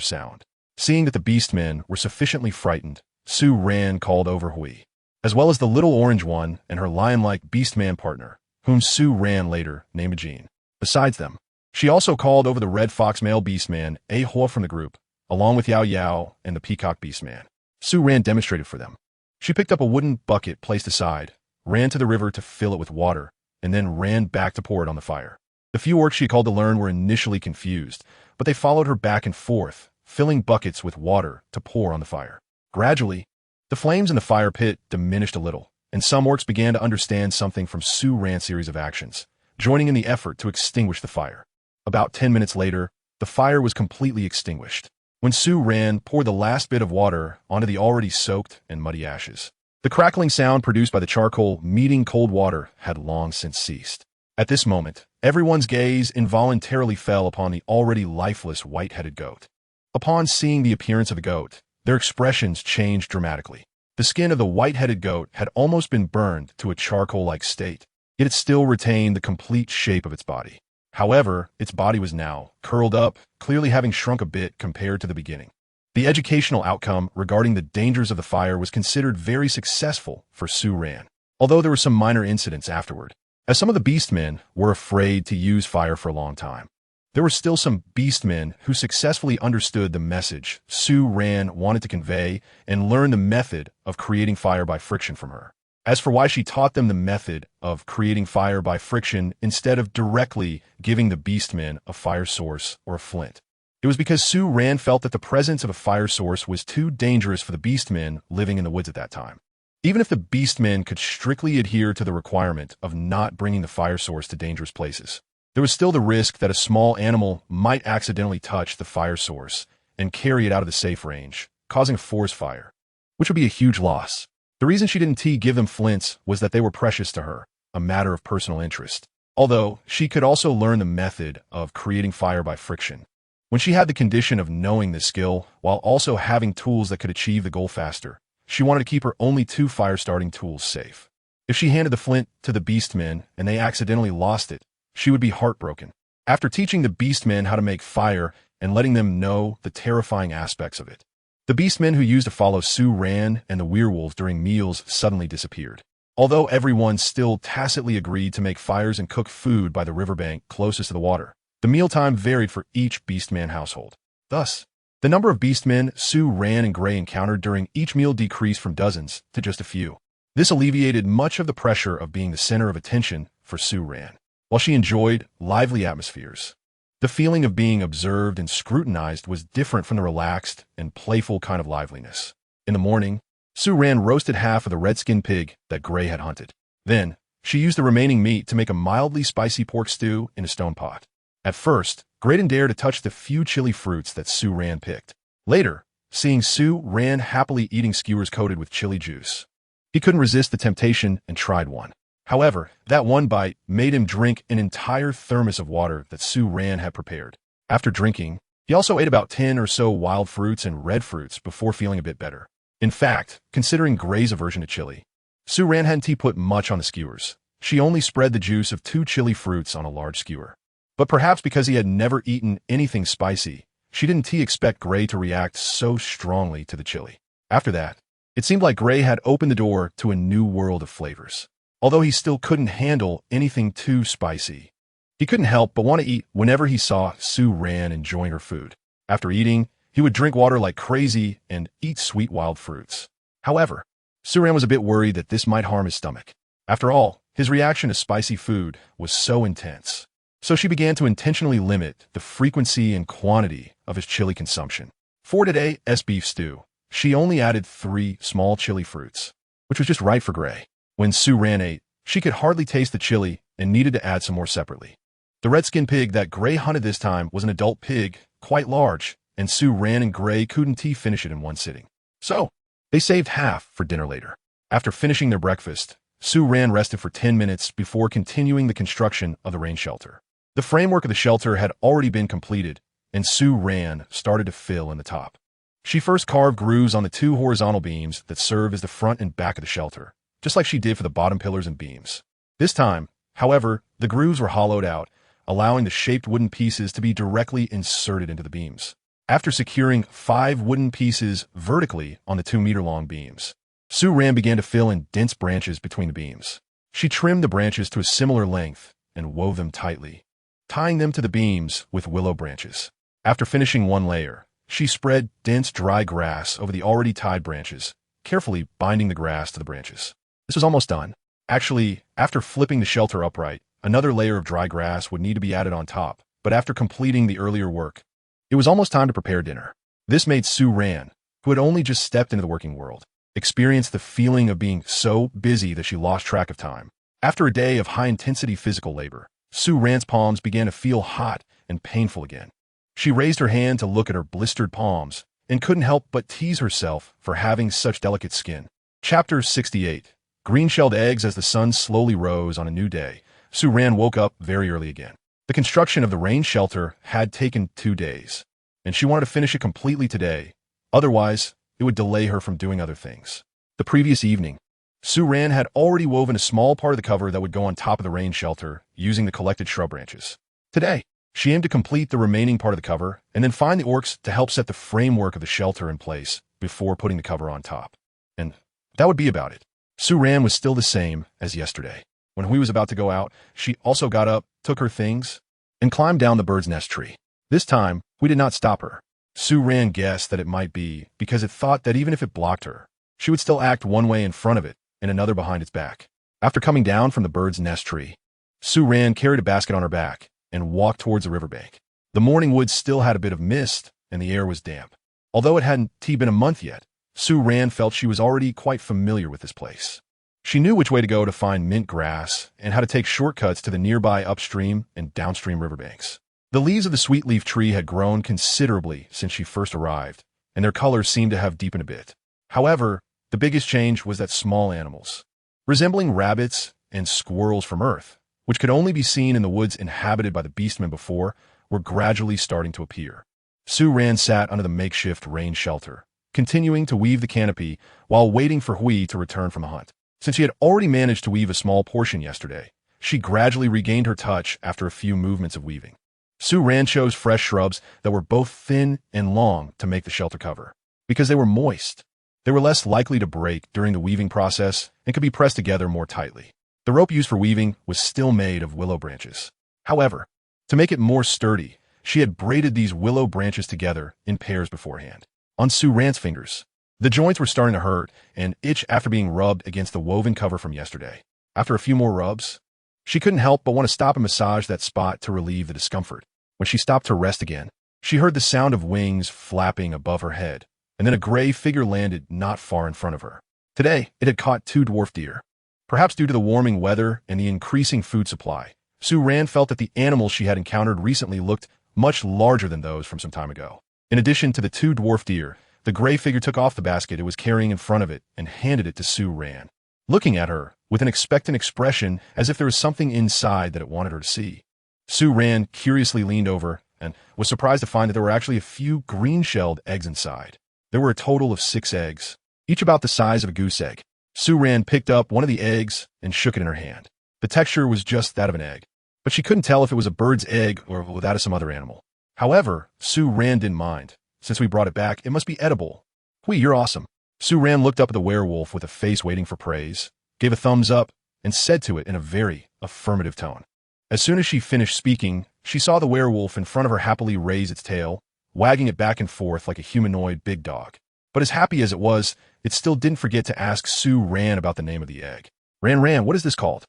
sound. Seeing that the beastmen were sufficiently frightened, Su-Ran called over Hui, as well as the little orange one and her lion-like beastman partner, whom Su-Ran later named Jean. Besides them, she also called over the red fox male beastman, A-Hua from the group, along with Yao Yao and the peacock beastman. Su-Ran demonstrated for them. She picked up a wooden bucket placed aside, ran to the river to fill it with water, and then ran back to pour it on the fire. The few orcs she called to learn were initially confused, but they followed her back and forth, filling buckets with water to pour on the fire. Gradually, the flames in the fire pit diminished a little, and some orcs began to understand something from Su-Ran's series of actions, joining in the effort to extinguish the fire. About 10 minutes later, the fire was completely extinguished, when Su-Ran poured the last bit of water onto the already soaked and muddy ashes. The crackling sound produced by the charcoal meeting cold water had long since ceased. At this moment, everyone's gaze involuntarily fell upon the already lifeless white-headed goat. Upon seeing the appearance of the goat, their expressions changed dramatically. The skin of the white-headed goat had almost been burned to a charcoal-like state, yet it still retained the complete shape of its body. However, its body was now curled up, clearly having shrunk a bit compared to the beginning. The educational outcome regarding the dangers of the fire was considered very successful for Su-Ran, although there were some minor incidents afterward, as some of the beastmen were afraid to use fire for a long time. There were still some beastmen who successfully understood the message Su-Ran wanted to convey and learned the method of creating fire by friction from her. As for why she taught them the method of creating fire by friction instead of directly giving the beastmen a fire source or a flint, it was because Su-Ran felt that the presence of a fire source was too dangerous for the beastmen living in the woods at that time. Even if the beastmen could strictly adhere to the requirement of not bringing the fire source to dangerous places, there was still the risk that a small animal might accidentally touch the fire source and carry it out of the safe range, causing a forest fire, which would be a huge loss. The reason she didn't give them flints was that they were precious to her, a matter of personal interest. Although, she could also learn the method of creating fire by friction. When she had the condition of knowing this skill, while also having tools that could achieve the goal faster, she wanted to keep her only 2 fire-starting tools safe. If she handed the flint to the beastmen and they accidentally lost it, she would be heartbroken. After teaching the beastmen how to make fire and letting them know the terrifying aspects of it, the beastmen who used to follow Su-Ran and the werewolves during meals suddenly disappeared. Although everyone still tacitly agreed to make fires and cook food by the riverbank closest to the water, The mealtime varied for each Beastman household. Thus, the number of Beastmen Sue, Ran, and Gray encountered during each meal decreased from dozens to just a few. This alleviated much of the pressure of being the center of attention for Sue Ran. While she enjoyed lively atmospheres, the feeling of being observed and scrutinized was different from the relaxed and playful kind of liveliness. In the morning, Sue Ran roasted half of the red-skinned pig that Gray had hunted. Then, she used the remaining meat to make a mildly spicy pork stew in a stone pot. At first, Gray didn't dare to touch the few chili fruits that Sue Ran picked. Later, seeing Sue Ran happily eating skewers coated with chili juice, he couldn't resist the temptation and tried one. However, that one bite made him drink an entire thermos of water that Sue Ran had prepared. After drinking, he also ate about 10 or so wild fruits and red fruits before feeling a bit better. In fact, considering Gray's aversion to chili, Sue Ran hadn't put much on the skewers. She only spread the juice of 2 chili fruits on a large skewer. But perhaps because he had never eaten anything spicy, she didn't expect Gray to react so strongly to the chili. After that, it seemed like Gray had opened the door to a new world of flavors. Although he still couldn't handle anything too spicy, he couldn't help but want to eat whenever he saw Sue Ran enjoying her food. After eating, he would drink water like crazy and eat sweet wild fruits. However, Sue Ran was a bit worried that this might harm his stomach. After all, his reaction to spicy food was so intense. So she began to intentionally limit the frequency and quantity of his chili consumption. For today's beef stew, she only added 3 small chili fruits, which was just right for Gray. When Sue Ran ate, she could hardly taste the chili and needed to add some more separately. The red-skinned pig that Gray hunted this time was an adult pig, quite large, and Sue Ran and Gray couldn't finish it in one sitting. So, they saved half for dinner later. After finishing their breakfast, Sue Ran rested for 10 minutes before continuing the construction of the rain shelter. The framework of the shelter had already been completed, and Sue Ran started to fill in the top. She first carved grooves on the 2 horizontal beams that serve as the front and back of the shelter, just like she did for the bottom pillars and beams. This time, however, the grooves were hollowed out, allowing the shaped wooden pieces to be directly inserted into the beams. After securing 5 wooden pieces vertically on the 2-meter-long beams, Sue Ran began to fill in dense branches between the beams. She trimmed the branches to a similar length and wove them tightly, tying them to the beams with willow branches. After finishing one layer, she spread dense dry grass over the already tied branches, carefully binding the grass to the branches. This was almost done. Actually, after flipping the shelter upright, another layer of dry grass would need to be added on top, but after completing the earlier work, it was almost time to prepare dinner. This made Sue Ran, who had only just stepped into the working world, experience the feeling of being so busy that she lost track of time. After a day of high-intensity physical labor, Sue Ran's palms began to feel hot and painful again. She raised her hand to look at her blistered palms and couldn't help but tease herself for having such delicate skin. Chapter 68. Green-shelled eggs. As the sun slowly rose on a new day, Sue Ran woke up very early again. The construction of the rain shelter had taken 2 days, and she wanted to finish it completely today. Otherwise, it would delay her from doing other things. The previous evening, Sue Ran had already woven a small part of the cover that would go on top of the rain shelter using the collected shrub branches. Today, she aimed to complete the remaining part of the cover and then find the orcs to help set the framework of the shelter in place before putting the cover on top. And that would be about it. Sue Ran was still the same as yesterday. When he was about to go out, she also got up, took her things, and climbed down the bird's nest tree. This time, we did not stop her. Sue Ran guessed that it might be because it thought that even if it blocked her, she would still act one way in front of it and another behind its back. After coming down from the bird's nest tree, Sue Ran carried a basket on her back and walked towards the riverbank. The morning woods still had a bit of mist, and the air was damp. Although it hadn't been a month yet, Sue Ran felt she was already quite familiar with this place. She knew which way to go to find mint grass and how to take shortcuts to the nearby upstream and downstream riverbanks. The leaves of the sweet leaf tree had grown considerably since she first arrived, and their colors seemed to have deepened a bit. However, the biggest change was that small animals, resembling rabbits and squirrels from Earth, which could only be seen in the woods inhabited by the beastmen before, were gradually starting to appear. Sue Ran sat under the makeshift rain shelter, continuing to weave the canopy while waiting for Hui to return from the hunt. Since she had already managed to weave a small portion yesterday, she gradually regained her touch after a few movements of weaving. Sue Ran chose fresh shrubs that were both thin and long to make the shelter cover. Because they were moist, they were less likely to break during the weaving process and could be pressed together more tightly. The rope used for weaving was still made of willow branches. However, To make it more sturdy, she had braided these willow branches together in pairs beforehand. On Su Ran's fingers, the joints were starting to hurt and itch after being rubbed against the woven cover from yesterday. After a few more rubs, she couldn't help but want to stop and massage that spot to relieve the discomfort. When she stopped to rest again, she heard the sound of wings flapping above her head, and then a gray figure landed not far in front of her. Today, it had caught 2 dwarf deer. Perhaps due to the warming weather and the increasing food supply, Su Ran felt that the animals she had encountered recently looked much larger than those from some time ago. In addition to the 2 dwarf deer, the gray figure took off the basket it was carrying in front of it and handed it to Su Ran, looking at her with an expectant expression as if there was something inside that it wanted her to see. Su Ran curiously leaned over and was surprised to find that there were actually a few green-shelled eggs inside. There were a total of 6 eggs, each about the size of a goose egg. Su Ran picked up one of the eggs and shook it in her hand. The texture was just that of an egg, but she couldn't tell if it was a bird's egg or that of some other animal. However, Su Ran didn't mind. Since we brought it back, it must be edible. Hui, you're awesome. Su Ran looked up at the werewolf with a face waiting for praise, gave a thumbs up, and said to it in a very affirmative tone. As soon as she finished speaking, she saw the werewolf in front of her happily raise its tail, wagging it back and forth like a humanoid big dog. But as happy as it was, it still didn't forget to ask Su Ran about the name of the egg. Ran, what is this called?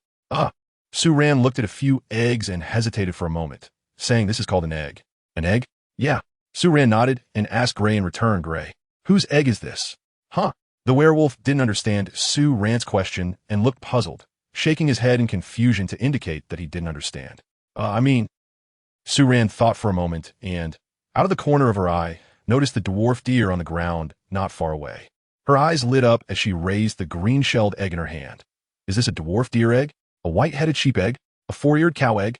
Su Ran looked at a few eggs and hesitated for a moment, saying this is called an egg. An egg? Yeah. Su Ran nodded and asked Gray in return, Gray, whose egg is this? The werewolf didn't understand Su Ran's question and looked puzzled, shaking his head in confusion to indicate that he didn't understand. Su Ran thought for a moment and, out of the corner of her eye, noticed the dwarf deer on the ground not far away. Her eyes lit up as she raised the green-shelled egg in her hand. Is this a dwarf deer egg? A white-headed sheep egg? A 4-eared cow egg?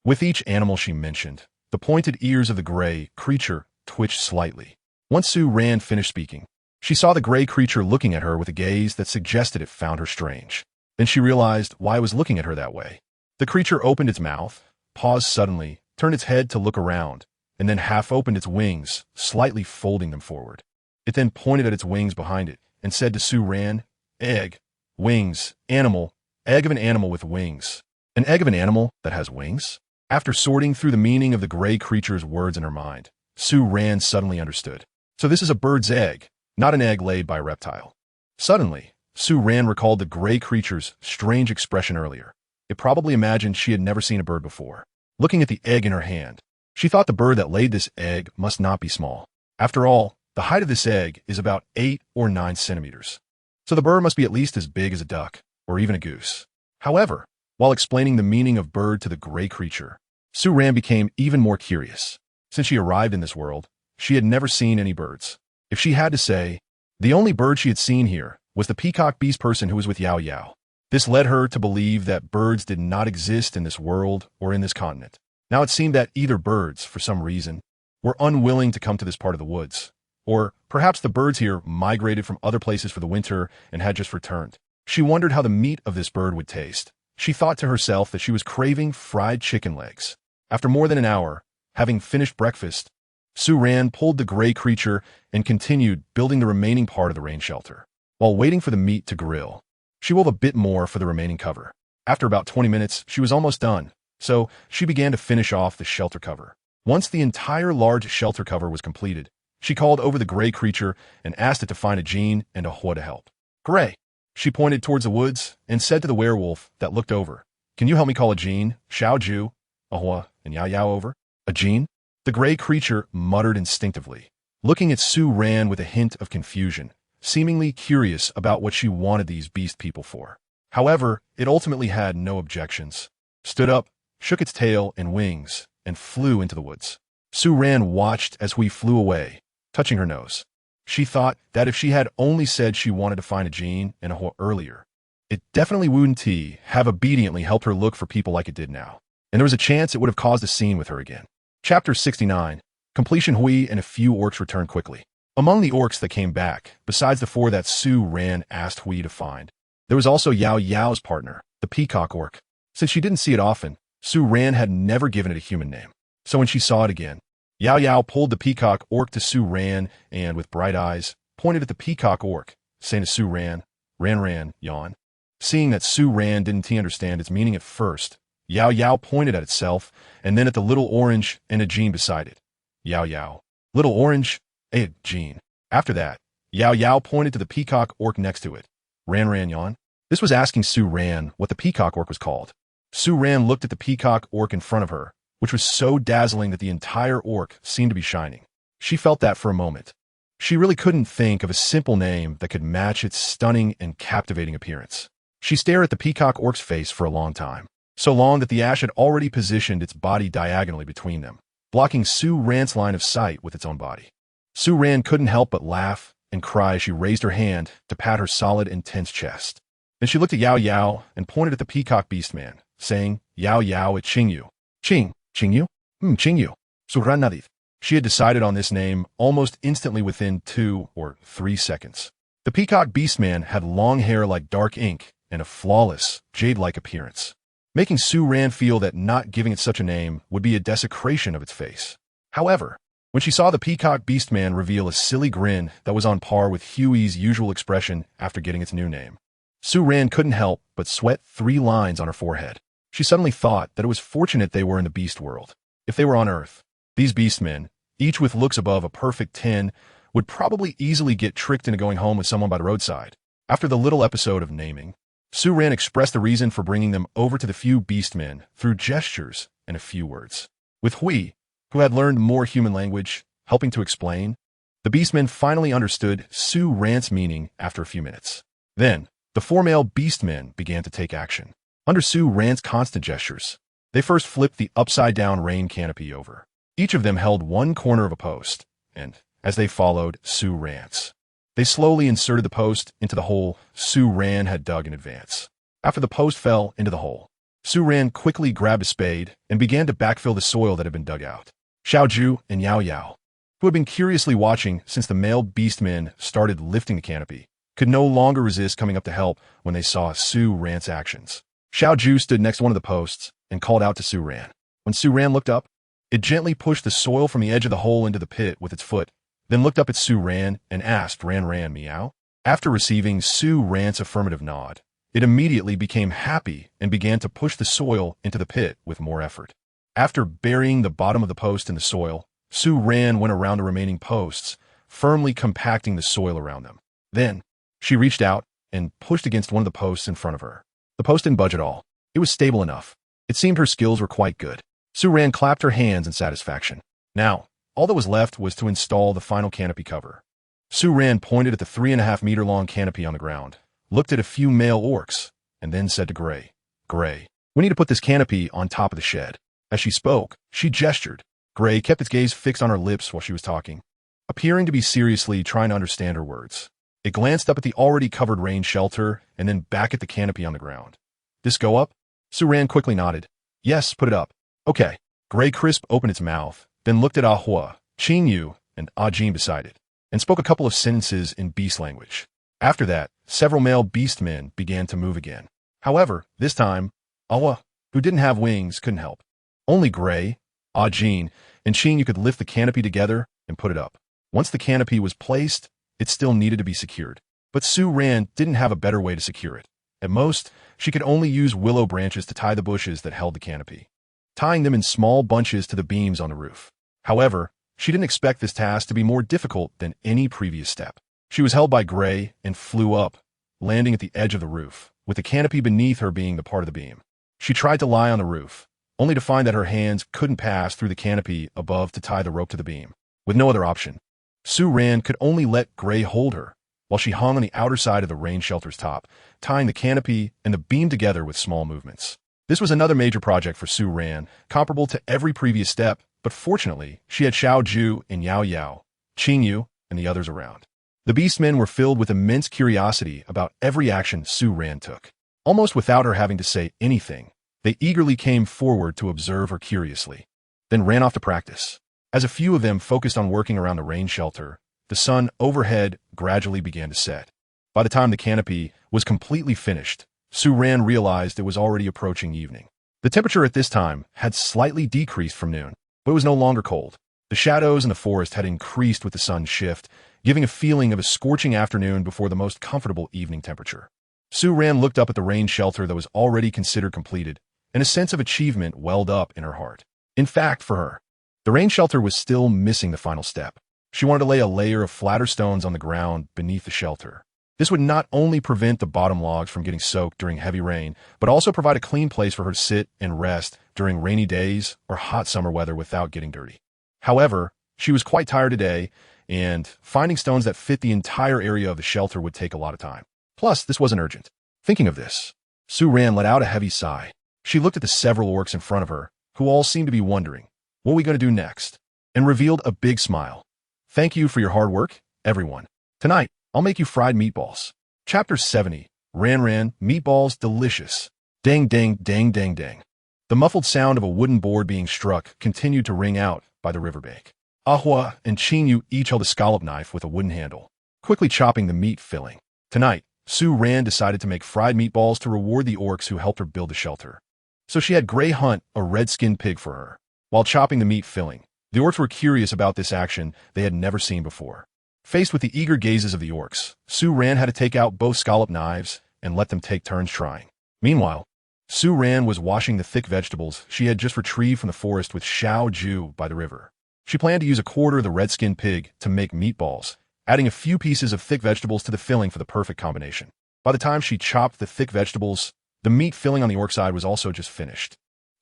With each animal she mentioned, the pointed ears of the gray creature twitched slightly. Once Su Ran finished speaking, she saw the gray creature looking at her with a gaze that suggested it found her strange. Then she realized why it was looking at her that way. The creature opened its mouth, paused suddenly, turned its head to look around, and then half opened its wings, slightly folding them forward. It then pointed at its wings behind it and said to Su Ran, egg, wings, animal, egg of an animal with wings. An egg of an animal that has wings? After sorting through the meaning of the gray creature's words in her mind, Su Ran suddenly understood. So this is a bird's egg, not an egg laid by a reptile. Suddenly, Su Ran recalled the gray creature's strange expression earlier. It probably imagined she had never seen a bird before. Looking at the egg in her hand, she thought the bird that laid this egg must not be small. After all, the height of this egg is about 8 or 9 centimeters. So the bird must be at least as big as a duck, or even a goose. However, while explaining the meaning of bird to the gray creature, Su Ran became even more curious. Since she arrived in this world, she had never seen any birds. If she had to say, the only bird she had seen here was the peacock beast person who was with Yao Yao. This led her to believe that birds did not exist in this world or in this continent. Now it seemed that either birds, for some reason, were unwilling to come to this part of the woods, or perhaps the birds here migrated from other places for the winter and had just returned. She wondered how the meat of this bird would taste. She thought to herself that she was craving fried chicken legs. After more than an hour, having finished breakfast, Su Ran pulled the gray creature and continued building the remaining part of the rain shelter. While waiting for the meat to grill, she wove a bit more for the remaining cover. After about 20 minutes, she was almost done, so she began to finish off the shelter cover. Once the entire large shelter cover was completed, she called over the gray creature and asked it to find a Jean and a Hua to help. Gray. She pointed towards the woods and said to the werewolf that looked over, can you help me call a Jean, Xiao Ju, a Hua, and Yao Yao over? A Jean? The gray creature muttered instinctively, looking at Su Ran with a hint of confusion, seemingly curious about what she wanted these beast people for. However, it ultimately had no objections, stood up, shook its tail and wings, and flew into the woods. Su Ran watched as Hui flew away, touching her nose. She thought that if she had only said she wanted to find a Jean and a Hua earlier, it definitely wouldn't have obediently helped her look for people like it did now, and there was a chance it would have caused a scene with her again. Chapter 69. Completion. Hui and a few orcs returned quickly. Among the orcs that came back, besides the 4 that Su Ran asked Hui to find, there was also Yao Yao's partner, the peacock orc. Since she didn't see it often, Su Ran had never given it a human name. So when she saw it again, Yao Yao pulled the peacock orc to Su Ran and, with bright eyes, pointed at the peacock orc, saying to Su Ran, Ran, yawn. Seeing that Su Ran didn't understand its meaning at first, Yao Yao pointed at itself, and then at the little orange and a Jean beside it. Yao Yao. Little orange, a Jean. After that, Yao Yao pointed to the peacock orc next to it. Ran Ran yawn. This was asking Su Ran what the peacock orc was called. Su Ran looked at the peacock orc in front of her, which was so dazzling that the entire orc seemed to be shining. She felt that for a moment. She really couldn't think of a simple name that could match its stunning and captivating appearance. She stared at the peacock orc's face for a long time, so long that the ash had already positioned its body diagonally between them, blocking Su Ran's line of sight with its own body. Su Ran couldn't help but laugh and cry as she raised her hand to pat her solid, intense chest. Then she looked at Yao Yao and pointed at the peacock beastman, saying, Yao Yao at Qingyu. Qingyu? Qingyu. Suranadith. She had decided on this name almost instantly within 2 or 3 seconds. The peacock beastman had long hair like dark ink and a flawless, jade-like appearance, making Su Ran feel that not giving it such a name would be a desecration of its face. However, when she saw the peacock beastman reveal a silly grin that was on par with Huey's usual expression after getting its new name, Su Ran couldn't help but sweat 3 lines on her forehead. She suddenly thought that it was fortunate they were in the beast world. If they were on Earth, these beastmen, each with looks above a perfect 10, would probably easily get tricked into going home with someone by the roadside. After the little episode of naming, Su Ran expressed the reason for bringing them over to the few beastmen through gestures and a few words. With Hui, who had learned more human language, helping to explain, the beastmen finally understood Su Ran's meaning after a few minutes. Then, the 4 male beastmen began to take action. Under Su Ran's constant gestures, they first flipped the upside-down rain canopy over. Each of them held one corner of a post, and, as they followed Su Ran's, they slowly inserted the post into the hole Su Ran had dug in advance. After the post fell into the hole, Su Ran quickly grabbed a spade and began to backfill the soil that had been dug out. Xiaoju and Yao Yao, who had been curiously watching since the male beastmen started lifting the canopy, could no longer resist coming up to help when they saw Su Ran's actions. Xiaoju stood next to one of the posts and called out to Su Ran. When Su Ran looked up, it gently pushed the soil from the edge of the hole into the pit with its foot, then looked up at Su Ran and asked Ran Ran meow. After receiving Su Ran's affirmative nod, it immediately became happy and began to push the soil into the pit with more effort. After burying the bottom of the post in the soil, Su Ran went around the remaining posts, firmly compacting the soil around them. Then, she reached out and pushed against one of the posts in front of her. The post didn't budge at all. It was stable enough. It seemed her skills were quite good. Su Ran clapped her hands in satisfaction. Now, all that was left was to install the final canopy cover. Su Ran pointed at the 3.5-meter-long canopy on the ground, looked at a few male orcs, and then said to Gray, Gray, we need to put this canopy on top of the shed. As she spoke, she gestured. Gray kept its gaze fixed on her lips while she was talking, appearing to be seriously trying to understand her words. It glanced up at the already covered rain shelter and then back at the canopy on the ground. This go up? Su Ran quickly nodded. Yes, put it up. Okay. Gray Crisp opened its mouth, then looked at Ahua, Qingyu, and Ajin beside it, and spoke a couple of sentences in beast language. After that, several male beastmen began to move again. However, this time, Ahua, who didn't have wings, couldn't help. Only Gray, Ajin, and Qingyu could lift the canopy together and put it up. Once the canopy was placed, it still needed to be secured. But Su Ran didn't have a better way to secure it. At most, she could only use willow branches to tie the bushes that held the canopy, tying them in small bunches to the beams on the roof. However, she didn't expect this task to be more difficult than any previous step. She was held by Gray and flew up, landing at the edge of the roof, with the canopy beneath her being the part of the beam. She tried to lie on the roof, only to find that her hands couldn't pass through the canopy above to tie the rope to the beam. With no other option, Su Ran could only let Gray hold her, while she hung on the outer side of the rain shelter's top, tying the canopy and the beam together with small movements. This was another major project for Su Ran, comparable to every previous step, but fortunately, she had Xiaoju and Yao Yao, Qingyu, and the others around. The beastmen were filled with immense curiosity about every action Su Ran took. Almost without her having to say anything, they eagerly came forward to observe her curiously, then ran off to practice. As a few of them focused on working around the rain shelter, the sun overhead gradually began to set. By the time the canopy was completely finished, Su Ran realized it was already approaching evening. The temperature at this time had slightly decreased from noon, but it was no longer cold. The shadows in the forest had increased with the sun's shift, giving a feeling of a scorching afternoon before the most comfortable evening temperature. Su Ran looked up at the rain shelter that was already considered completed and a sense of achievement welled up in her heart. In fact, for her, the rain shelter was still missing the final step. She wanted to lay a layer of flatter stones on the ground beneath the shelter. This would not only prevent the bottom logs from getting soaked during heavy rain, but also provide a clean place for her to sit and rest during rainy days or hot summer weather without getting dirty. However, she was quite tired today, and finding stones that fit the entire area of the shelter would take a lot of time. Plus, this wasn't urgent. Thinking of this, Su-Ran let out a heavy sigh. She looked at the several orcs in front of her, who all seemed to be wondering, what are we going to do next? And revealed a big smile. Thank you for your hard work, everyone. Tonight, I'll make you fried meatballs. Chapter 70. Ran, meatballs delicious. Dang, dang, dang, dang, dang. The muffled sound of a wooden board being struck continued to ring out by the riverbank. Ahua and Chinyu each held a scallop knife with a wooden handle, quickly chopping the meat filling. Tonight, Su-Ran decided to make fried meatballs to reward the orcs who helped her build the shelter. So she had Gray hunt a red-skinned pig for her. While chopping the meat filling, the orcs were curious about this action they had never seen before. Faced with the eager gazes of the orcs, Su-Ran had to take out both scallop knives and let them take turns trying. Meanwhile, Su-Ran was washing the thick vegetables she had just retrieved from the forest with Xiao-Ju by the river. She planned to use a quarter of the red-skinned pig to make meatballs, adding a few pieces of thick vegetables to the filling for the perfect combination. By the time she chopped the thick vegetables, the meat filling on the orc side was also just finished.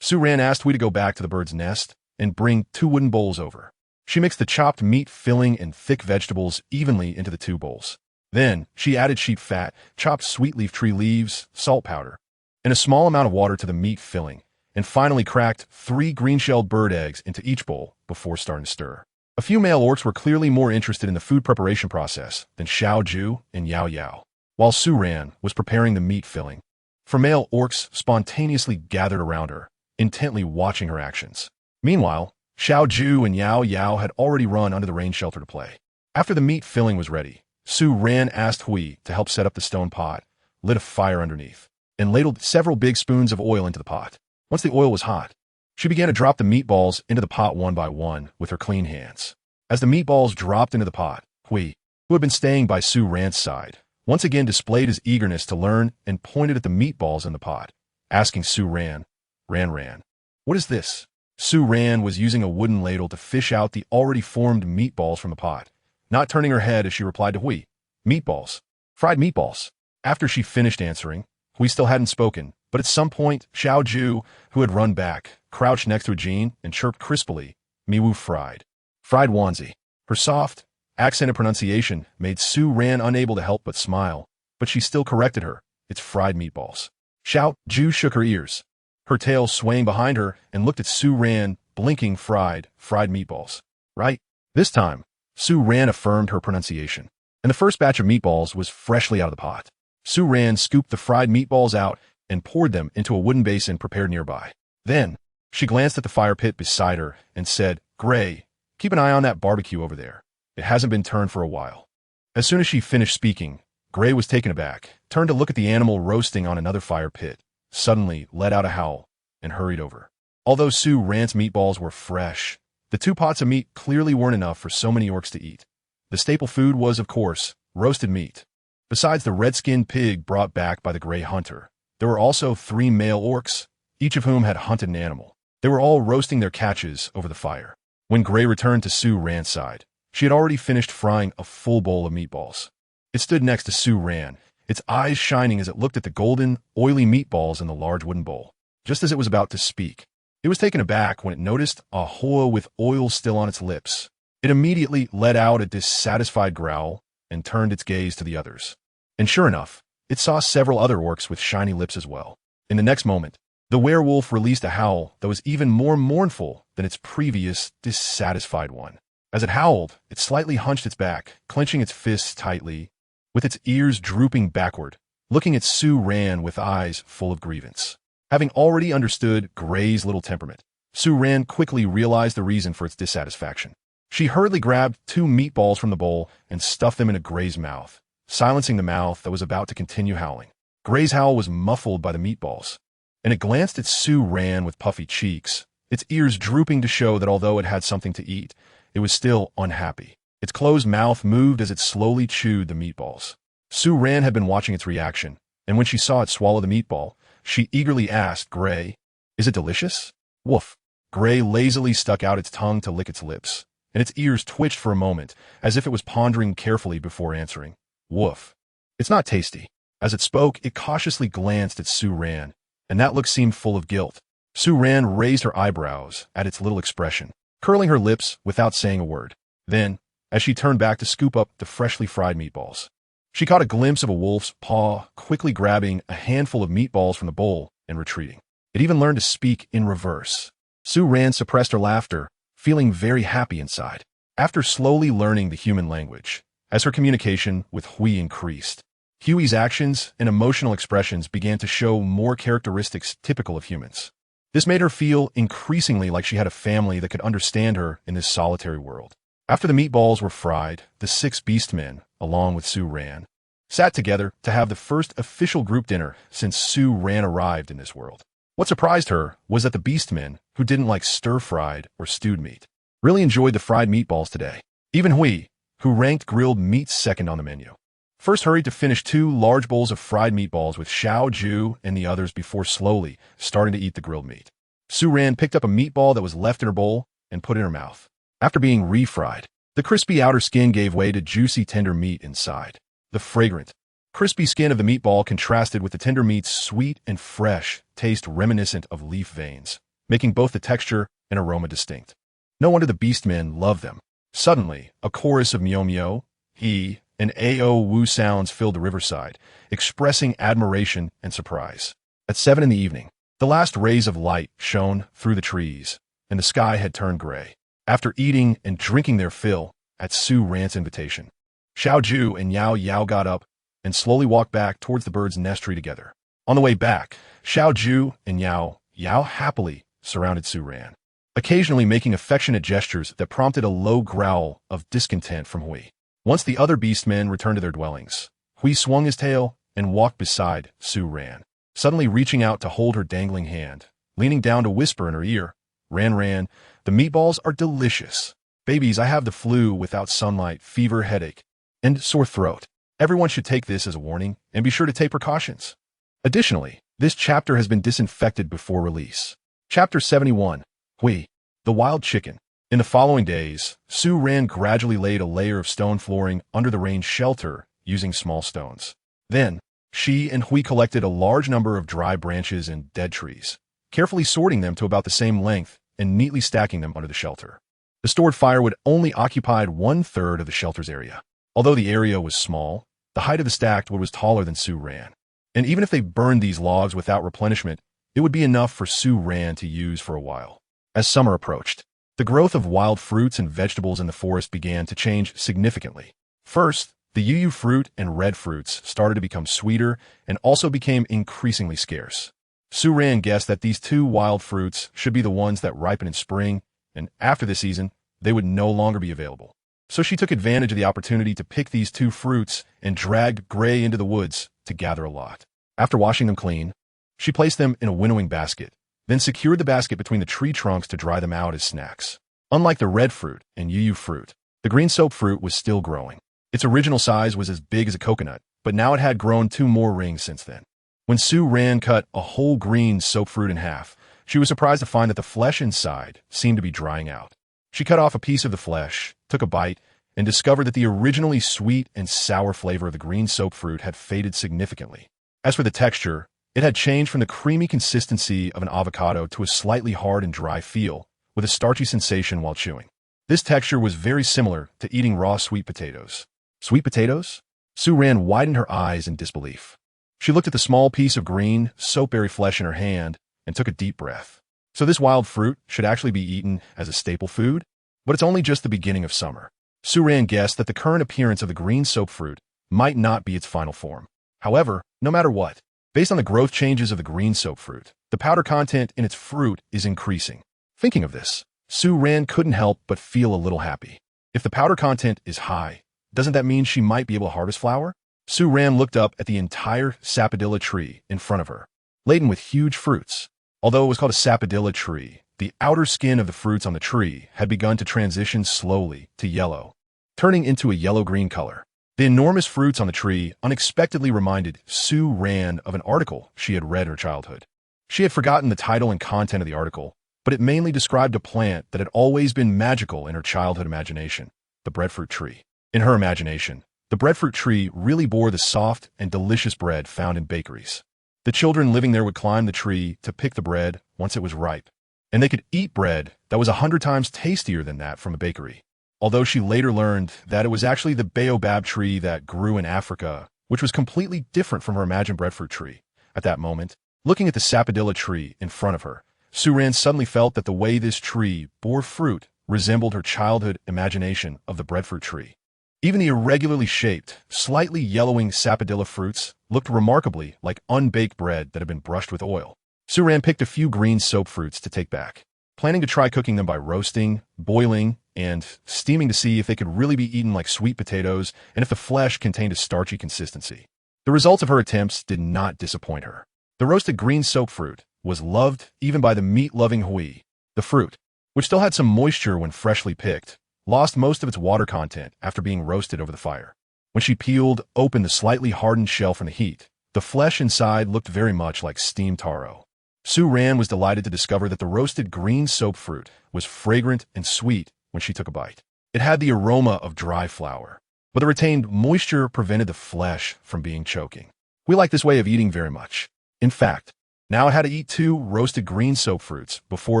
Su-Ran asked Hui to go back to the bird's nest and bring 2 wooden bowls over. She mixed the chopped meat filling and thick vegetables evenly into the 2 bowls. Then, she added sheep fat, chopped sweet leaf tree leaves, salt powder, and a small amount of water to the meat filling, and finally cracked 3 green-shelled bird eggs into each bowl before starting to stir. A few male orcs were clearly more interested in the food preparation process than Xiao-Ju and Yao, while Su-Ran was preparing the meat filling. For male orcs spontaneously gathered around her, intently watching her actions. Meanwhile, Xiao-Ju and Yao had already run under the rain shelter to play. After the meat filling was ready, Su-Ran asked Hui to help set up the stone pot, lit a fire underneath, and ladled several big spoons of oil into the pot. Once the oil was hot, she began to drop the meatballs into the pot one by one with her clean hands. As the meatballs dropped into the pot, Hui, who had been staying by Su-Ran's side, once again displayed his eagerness to learn and pointed at the meatballs in the pot, asking Su-Ran, Ran, what is this? Su-Ran was using a wooden ladle to fish out the already formed meatballs from the pot, not turning her head as she replied to Hui, meatballs, fried meatballs. After she finished answering, Hui still hadn't spoken, but at some point, Xiao-Ju, who had run back, crouched next to Jean and chirped crisply, Miwu fried. Fried Wanzi. Her soft, accented pronunciation made Su-Ran unable to help but smile, but she still corrected her, it's fried meatballs. Xiao-Ju shook her ears, her tail swaying behind her, and looked at Su-Ran, blinking fried meatballs. Right? This time, Su-Ran affirmed her pronunciation, and the first batch of meatballs was freshly out of the pot. Su-Ran scooped the fried meatballs out and poured them into a wooden basin prepared nearby. Then, she glanced at the fire pit beside her and said, Gray, keep an eye on that barbecue over there. It hasn't been turned for a while. As soon as she finished speaking, Gray was taken aback, turned to look at the animal roasting on another fire pit, suddenly let out a howl, and hurried over. Although Su-Ran's meatballs were fresh, the 2 pots of meat clearly weren't enough for so many orcs to eat. The staple food was, of course, roasted meat. Besides the red-skinned pig brought back by the Gray hunter, there were also 3 male orcs, each of whom had hunted an animal. They were all roasting their catches over the fire. When Gray returned to Su-Ran's side, she had already finished frying a full bowl of meatballs. It stood next to Su-Ran, its eyes shining as it looked at the golden, oily meatballs in the large wooden bowl. Just as it was about to speak, it was taken aback when it noticed a hoa with oil still on its lips. It immediately let out a dissatisfied growl and turned its gaze to the others. And sure enough, it saw several other orcs with shiny lips as well. In the next moment, the werewolf released a howl that was even more mournful than its previous dissatisfied one. As it howled, it slightly hunched its back, clenching its fists tightly, with its ears drooping backward, looking at Su-Ran with eyes full of grievance. Having already understood Gray's little temperament, Su-Ran quickly realized the reason for its dissatisfaction. She hurriedly grabbed 2 meatballs from the bowl and stuffed them into Gray's mouth, silencing the mouth that was about to continue howling. Gray's howl was muffled by the meatballs, and it glanced at Su-Ran with puffy cheeks, its ears drooping to show that although it had something to eat, it was still unhappy. Its closed mouth moved as it slowly chewed the meatballs. Su-Ran had been watching its reaction, and when she saw it swallow the meatball, she eagerly asked Gray, Is it delicious? Woof. Gray lazily stuck out its tongue to lick its lips, and its ears twitched for a moment, as if it was pondering carefully before answering. Woof. It's not tasty. As it spoke, it cautiously glanced at Su Ran, and that look seemed full of guilt. Su Ran raised her eyebrows at its little expression, curling her lips without saying a word. Then, as she turned back to scoop up the freshly fried meatballs, she caught a glimpse of a wolf's paw quickly grabbing a handful of meatballs from the bowl and retreating. It even learned to speak in reverse. Su Ran suppressed her laughter, feeling very happy inside. After slowly learning the human language, as her communication with Hui increased, Huey's actions and emotional expressions began to show more characteristics typical of humans. This made her feel increasingly like she had a family that could understand her in this solitary world. After the meatballs were fried, the 6 beastmen, along with Su Ran, sat together to have the first official group dinner since Su Ran arrived in this world. What surprised her was that the beastmen, who didn't like stir-fried or stewed meat, really enjoyed the fried meatballs today. Even Hui, who ranked grilled meats second on the menu, first hurried to finish 2 large bowls of fried meatballs with Xiao Ju and the others before slowly starting to eat the grilled meat. Su Ran picked up a meatball that was left in her bowl and put it in her mouth. After being refried, the crispy outer skin gave way to juicy tender meat inside. The fragrant, crispy skin of the meatball contrasted with the tender meat's sweet and fresh taste reminiscent of leaf veins, making both the texture and aroma distinct. No wonder the beastmen loved them. Suddenly, a chorus of meow meow, he, and AO woo sounds filled the riverside, expressing admiration and surprise. At 7 in the evening, the last rays of light shone through the trees, and the sky had turned gray. After eating and drinking their fill, at Su Ran's invitation, Xiao Ju and Yao Yao got up and slowly walked back towards the bird's nest tree together. On the way back, Xiao Ju and Yao Yao happily surrounded Su Ran, occasionally making affectionate gestures that prompted a low growl of discontent from Hui. Once the other beastmen returned to their dwellings, Hui swung his tail and walked beside Su Ran, suddenly reaching out to hold her dangling hand, leaning down to whisper in her ear, Ran, the meatballs are delicious. Babies, I have the flu without sunlight, fever, headache, and sore throat. Everyone should take this as a warning and be sure to take precautions. Additionally, this chapter has been disinfected before release. Chapter 71, Hui, the Wild Chicken. In the following days, Su Ran gradually laid a layer of stone flooring under the rain's shelter using small stones. Then, she and Hui collected a large number of dry branches and dead trees, carefully sorting them to about the same length and neatly stacking them under the shelter. The stored firewood only occupied 1/3 of the shelter's area. Although the area was small, the height of the stacked wood was taller than Su Ran. And even if they burned these logs without replenishment, it would be enough for Su Ran to use for a while. As summer approached, the growth of wild fruits and vegetables in the forest began to change significantly. First, the yuyu fruit and red fruits started to become sweeter and also became increasingly scarce. Su Ran guessed that these 2 wild fruits should be the ones that ripen in spring, and after the season, they would no longer be available. So she took advantage of the opportunity to pick these 2 fruits and dragged Gray into the woods to gather a lot. After washing them clean, she placed them in a winnowing basket, then secured the basket between the tree trunks to dry them out as snacks. Unlike the red fruit and yuyu fruit, the green soap fruit was still growing. Its original size was as big as a coconut, but now it had grown 2 more rings since then. When Su Ran cut a whole green soap fruit in half, she was surprised to find that the flesh inside seemed to be drying out. She cut off a piece of the flesh, took a bite, and discovered that the originally sweet and sour flavor of the green soap fruit had faded significantly. As for the texture, it had changed from the creamy consistency of an avocado to a slightly hard and dry feel, with a starchy sensation while chewing. This texture was very similar to eating raw sweet potatoes. Sweet potatoes? Su Ran widened her eyes in disbelief. She looked at the small piece of green, soapberry flesh in her hand and took a deep breath. So this wild fruit should actually be eaten as a staple food? But it's only just the beginning of summer. Su Ran guessed that the current appearance of the green soap fruit might not be its final form. However, no matter what, based on the growth changes of the green soap fruit, the powder content in its fruit is increasing. Thinking of this, Su Ran couldn't help but feel a little happy. If the powder content is high, doesn't that mean she might be able to harvest flour? Su Ran looked up at the entire sapodilla tree in front of her, laden with huge fruits. Although it was called a sapodilla tree, the outer skin of the fruits on the tree had begun to transition slowly to yellow, turning into a yellow-green color. The enormous fruits on the tree unexpectedly reminded Su Ran of an article she had read in her childhood. She had forgotten the title and content of the article, but it mainly described a plant that had always been magical in her childhood imagination, the breadfruit tree. In her imagination, the breadfruit tree really bore the soft and delicious bread found in bakeries. The children living there would climb the tree to pick the bread once it was ripe, and they could eat bread that was 100 times tastier than that from a bakery. Although she later learned that it was actually the baobab tree that grew in Africa, which was completely different from her imagined breadfruit tree. At that moment, looking at the sapodilla tree in front of her, Suran suddenly felt that the way this tree bore fruit resembled her childhood imagination of the breadfruit tree. Even the irregularly shaped, slightly yellowing sapodilla fruits looked remarkably like unbaked bread that had been brushed with oil. Suran picked a few green soap fruits to take back, planning to try cooking them by roasting, boiling, and steaming to see if they could really be eaten like sweet potatoes and if the flesh contained a starchy consistency. The results of her attempts did not disappoint her. The roasted green soap fruit was loved even by the meat-loving Hui. The fruit, which still had some moisture when freshly picked, lost most of its water content after being roasted over the fire. When she peeled open the slightly hardened shell from the heat, the flesh inside looked very much like steamed taro. Suran was delighted to discover that the roasted green soap fruit was fragrant and sweet when she took a bite. It had the aroma of dry flour, but the retained moisture prevented the flesh from being choking. We like this way of eating very much. In fact, now it had to eat 2 roasted green soap fruits before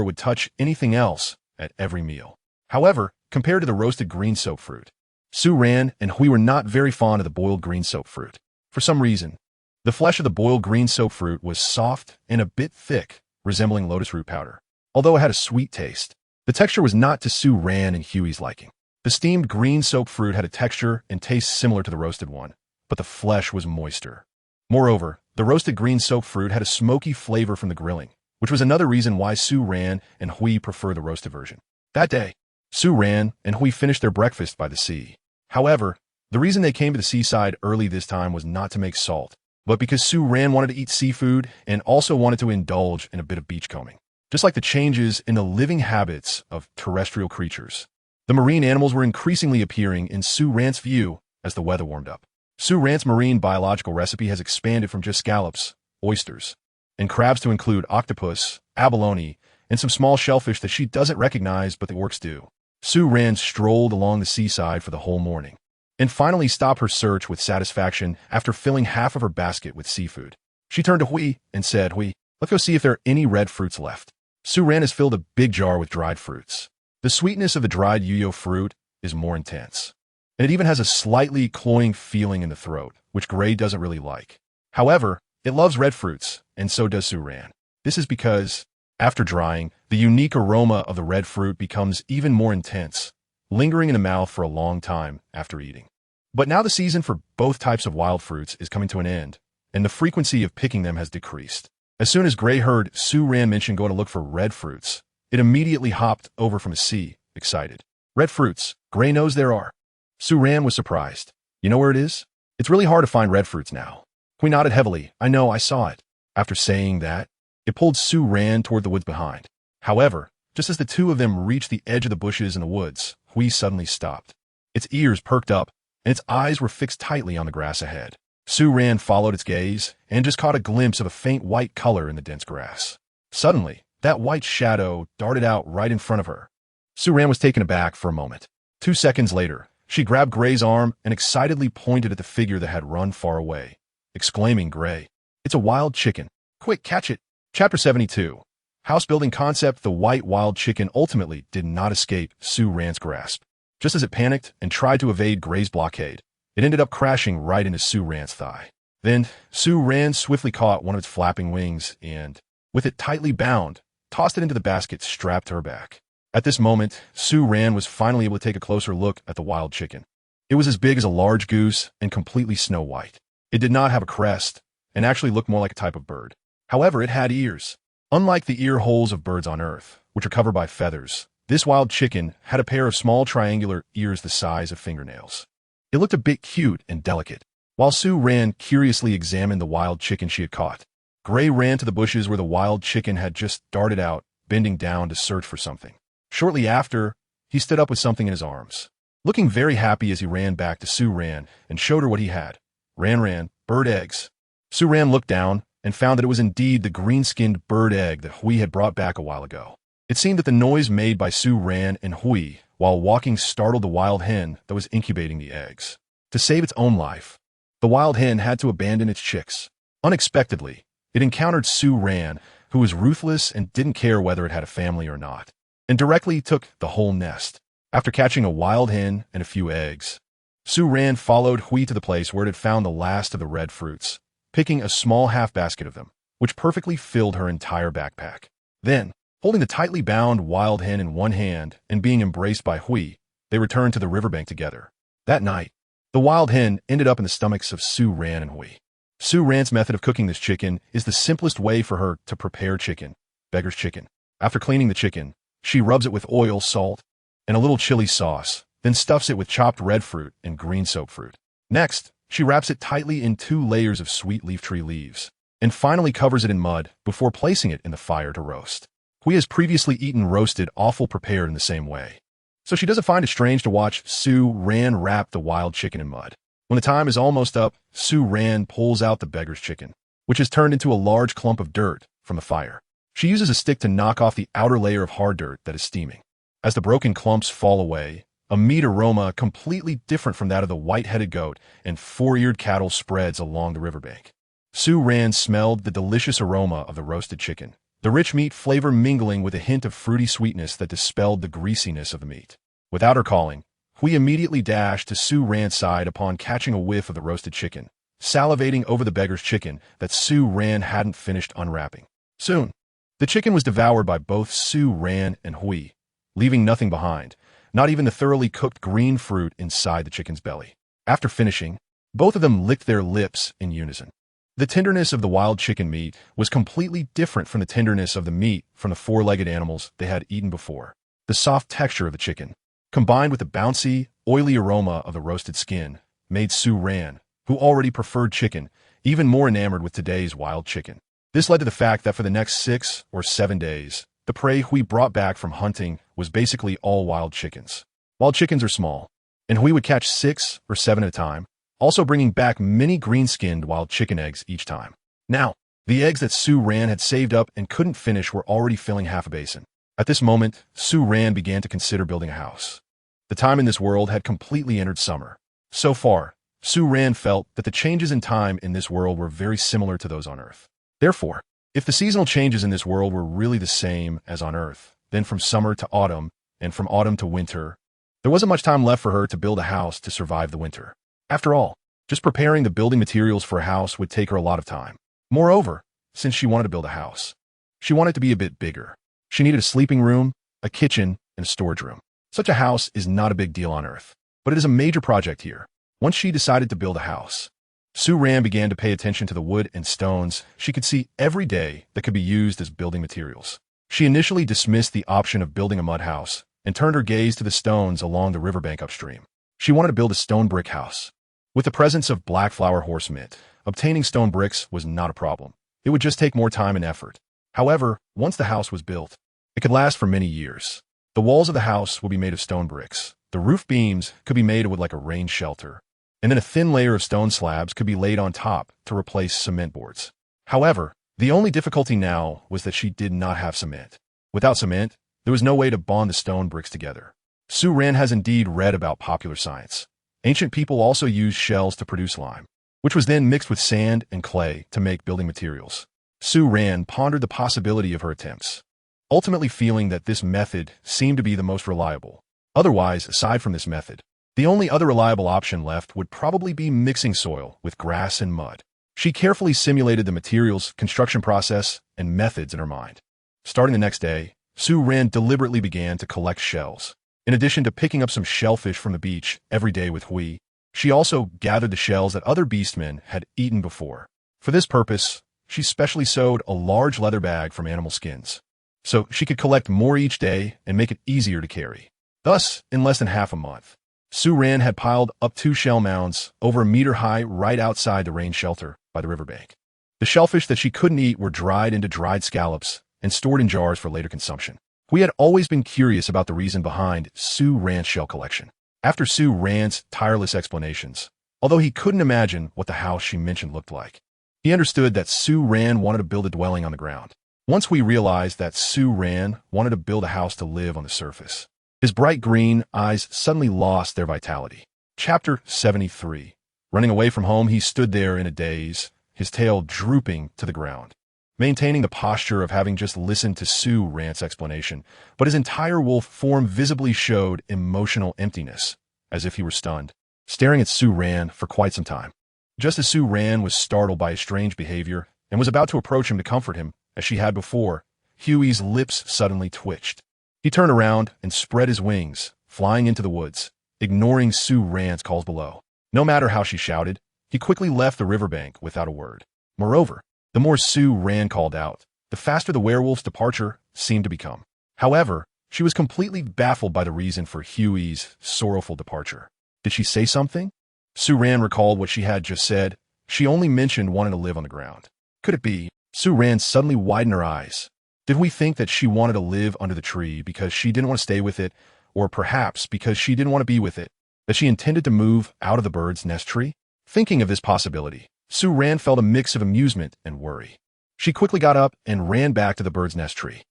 it would touch anything else at every meal. However, compared to the roasted green soap fruit, Suran and Hui were not very fond of the boiled green soap fruit. For some reason, the flesh of the boiled green soap fruit was soft and a bit thick, resembling lotus root powder. Although it had a sweet taste, the texture was not to Suran and Huey's liking. The steamed green soap fruit had a texture and taste similar to the roasted one, but the flesh was moister. Moreover, the roasted green soap fruit had a smoky flavor from the grilling, which was another reason why Suran and Hui prefer the roasted version. That day, Suran and Hui finished their breakfast by the sea. However, the reason they came to the seaside early this time was not to make salt, but because Suran wanted to eat seafood and also wanted to indulge in a bit of beachcombing. Just like the changes in the living habits of terrestrial creatures, the marine animals were increasingly appearing in Suran's view as the weather warmed up. Suran's marine biological recipe has expanded from just scallops, oysters, and crabs to include octopus, abalone, and some small shellfish that she doesn't recognize but the orcs do. Suran strolled along the seaside for the whole morning, and finally stopped her search with satisfaction after filling half of her basket with seafood. She turned to Hui and said, "Hui, let's go see if there are any red fruits left." Suran has filled a big jar with dried fruits. The sweetness of the dried yuyo fruit is more intense, and it even has a slightly cloying feeling in the throat, which Gray doesn't really like. However, it loves red fruits, and so does Suran. This is because, after drying, the unique aroma of the red fruit becomes even more intense, lingering in the mouth for a long time after eating. But now the season for both types of wild fruits is coming to an end, and the frequency of picking them has decreased. As soon as Gray heard Suran mention going to look for red fruits, it immediately hopped over from the sea, excited. Red fruits, Gray knows there are. Suran was surprised. You know where it is? It's really hard to find red fruits now. Hui nodded heavily. I know, I saw it. After saying that, it pulled Suran toward the woods behind. However, just as the two of them reached the edge of the bushes in the woods, Hui suddenly stopped. Its ears perked up, and its eyes were fixed tightly on the grass ahead. Suran followed its gaze and just caught a glimpse of a faint white color in the dense grass. Suddenly, that white shadow darted out right in front of her. Suran was taken aback for a moment. 2 seconds later, she grabbed Gray's arm and excitedly pointed at the figure that had run far away, exclaiming, "Gray, it's a wild chicken. Quick, catch it." Chapter 72. House-building concept. The white wild chicken ultimately did not escape Suran's grasp. Just as it panicked and tried to evade Gray's blockade, it ended up crashing right into Suran's thigh. Then, Suran swiftly caught one of its flapping wings and, with it tightly bound, tossed it into the basket strapped to her back. At this moment, Suran was finally able to take a closer look at the wild chicken. It was as big as a large goose and completely snow white. It did not have a crest and actually looked more like a type of bird. However, it had ears. Unlike the ear holes of birds on Earth, which are covered by feathers, this wild chicken had a pair of small triangular ears the size of fingernails. It looked a bit cute and delicate. While Suran curiously examined the wild chicken she had caught, Gray ran to the bushes where the wild chicken had just darted out, bending down to search for something. Shortly after, he stood up with something in his arms, looking very happy as he ran back to Suran and showed her what he had. Ran, bird eggs. Suran looked down, and found that it was indeed the green-skinned bird egg that Hui had brought back a while ago. It seemed that the noise made by Su Ran and Hui while walking startled the wild hen that was incubating the eggs. To save its own life, the wild hen had to abandon its chicks. Unexpectedly, it encountered Su Ran, who was ruthless and didn't care whether it had a family or not, and directly took the whole nest. After catching a wild hen and a few eggs, Su Ran followed Hui to the place where it had found the last of the red fruits, picking a small half-basket of them, which perfectly filled her entire backpack. Then, holding the tightly bound wild hen in one hand and being embraced by Hui, they returned to the riverbank together. That night, the wild hen ended up in the stomachs of Su Ran and Hui. Su Ran's method of cooking this chicken is the simplest way for her to prepare chicken, beggar's chicken. After cleaning the chicken, she rubs it with oil, salt, and a little chili sauce, then stuffs it with chopped red fruit and green soap fruit. Next, she wraps it tightly in 2 layers of sweet leaf tree leaves, and finally covers it in mud before placing it in the fire to roast. Hui has previously eaten roasted offal prepared in the same way, so she doesn't find it strange to watch Su Ran wrap the wild chicken in mud. When the time is almost up, Su Ran pulls out the beggar's chicken, which is turned into a large clump of dirt from the fire. She uses a stick to knock off the outer layer of hard dirt that is steaming. As the broken clumps fall away, a meat aroma completely different from that of the white-headed goat and 4-eared cattle spreads along the riverbank. Su Ran smelled the delicious aroma of the roasted chicken, the rich meat flavor mingling with a hint of fruity sweetness that dispelled the greasiness of the meat. Without her calling, Hui immediately dashed to Su Ran's side upon catching a whiff of the roasted chicken, salivating over the beggar's chicken that Su Ran hadn't finished unwrapping. Soon, the chicken was devoured by both Su Ran and Hui, leaving nothing behind, not even the thoroughly cooked green fruit inside the chicken's belly. After finishing, both of them licked their lips in unison. The tenderness of the wild chicken meat was completely different from the tenderness of the meat from the 4-legged animals they had eaten before. The soft texture of the chicken, combined with the bouncy, oily aroma of the roasted skin, made Su Ran, who already preferred chicken, even more enamored with today's wild chicken. This led to the fact that for the next 6 or 7 days, the prey Hui brought back from hunting was basically all wild chickens. Wild chickens are small, and Hui would catch 6 or 7 at a time, also bringing back many green-skinned wild chicken eggs each time. Now, the eggs that Su Ran had saved up and couldn't finish were already filling half a basin. At this moment, Su Ran began to consider building a house. The time in this world had completely entered summer. So far, Su Ran felt that the changes in time in this world were very similar to those on Earth. Therefore, if the seasonal changes in this world were really the same as on Earth, then from summer to autumn, and from autumn to winter, there wasn't much time left for her to build a house to survive the winter. After all, just preparing the building materials for a house would take her a lot of time. Moreover, since she wanted to build a house, she wanted it to be a bit bigger. She needed a sleeping room, a kitchen, and a storage room. Such a house is not a big deal on Earth, but it is a major project here. Once she decided to build a house, Su Ran began to pay attention to the wood and stones she could see every day that could be used as building materials. She initially dismissed the option of building a mud house and turned her gaze to the stones along the riverbank upstream. She wanted to build a stone brick house. With the presence of black flower horse mint, obtaining stone bricks was not a problem. It would just take more time and effort. However, once the house was built, it could last for many years. The walls of the house would be made of stone bricks. The roof beams could be made with like a rain shelter, and then a thin layer of stone slabs could be laid on top to replace cement boards. However, the only difficulty now was that she did not have cement. Without cement, there was no way to bond the stone bricks together. Su Ran has indeed read about popular science. Ancient people also used shells to produce lime, which was then mixed with sand and clay to make building materials. Su Ran pondered the possibility of her attempts, ultimately feeling that this method seemed to be the most reliable. Otherwise, aside from this method, the only other reliable option left would probably be mixing soil with grass and mud. She carefully simulated the materials, construction process, and methods in her mind. Starting the next day, Su Ran deliberately began to collect shells. In addition to picking up some shellfish from the beach every day with Hui, she also gathered the shells that other beastmen had eaten before. For this purpose, she specially sewed a large leather bag from animal skins, so she could collect more each day and make it easier to carry. Thus, in less than half a month, Su Ran had piled up 2 shell mounds over a meter high right outside the rain shelter by the riverbank. The shellfish that she couldn't eat were dried into dried scallops and stored in jars for later consumption. We had always been curious about the reason behind Su Ran's shell collection. After Su Ran's tireless explanations, although he couldn't imagine what the house she mentioned looked like, He understood that Su Ran wanted to build a dwelling on the ground. Once we realized that Su Ran wanted to build a house to live on the surface. His bright green eyes suddenly lost their vitality. Chapter 73. Running away from home, he stood there in a daze, his tail drooping to the ground, maintaining the posture of having just listened to Su Ran's explanation, but his entire wolf form visibly showed emotional emptiness, as if he were stunned, staring at Su Ran for quite some time. Just as Su Ran was startled by his strange behavior and was about to approach him to comfort him, as she had before, Huey's lips suddenly twitched. He turned around and spread his wings, flying into the woods, ignoring Su Ran's calls below. No matter how she shouted, he quickly left the riverbank without a word. Moreover, the more Su Ran called out, the faster the werewolf's departure seemed to become. However, she was completely baffled by the reason for Huey's sorrowful departure. Did she say something? Su Ran recalled what she had just said. She only mentioned wanting to live on the ground. Could it be? Su Ran suddenly widened her eyes. Did we think that she wanted to live under the tree because she didn't want to stay with it, or perhaps because she didn't want to be with it, that she intended to move out of the bird's nest tree? Thinking of this possibility, Su Ran felt a mix of amusement and worry. She quickly got up and ran back to the bird's nest tree.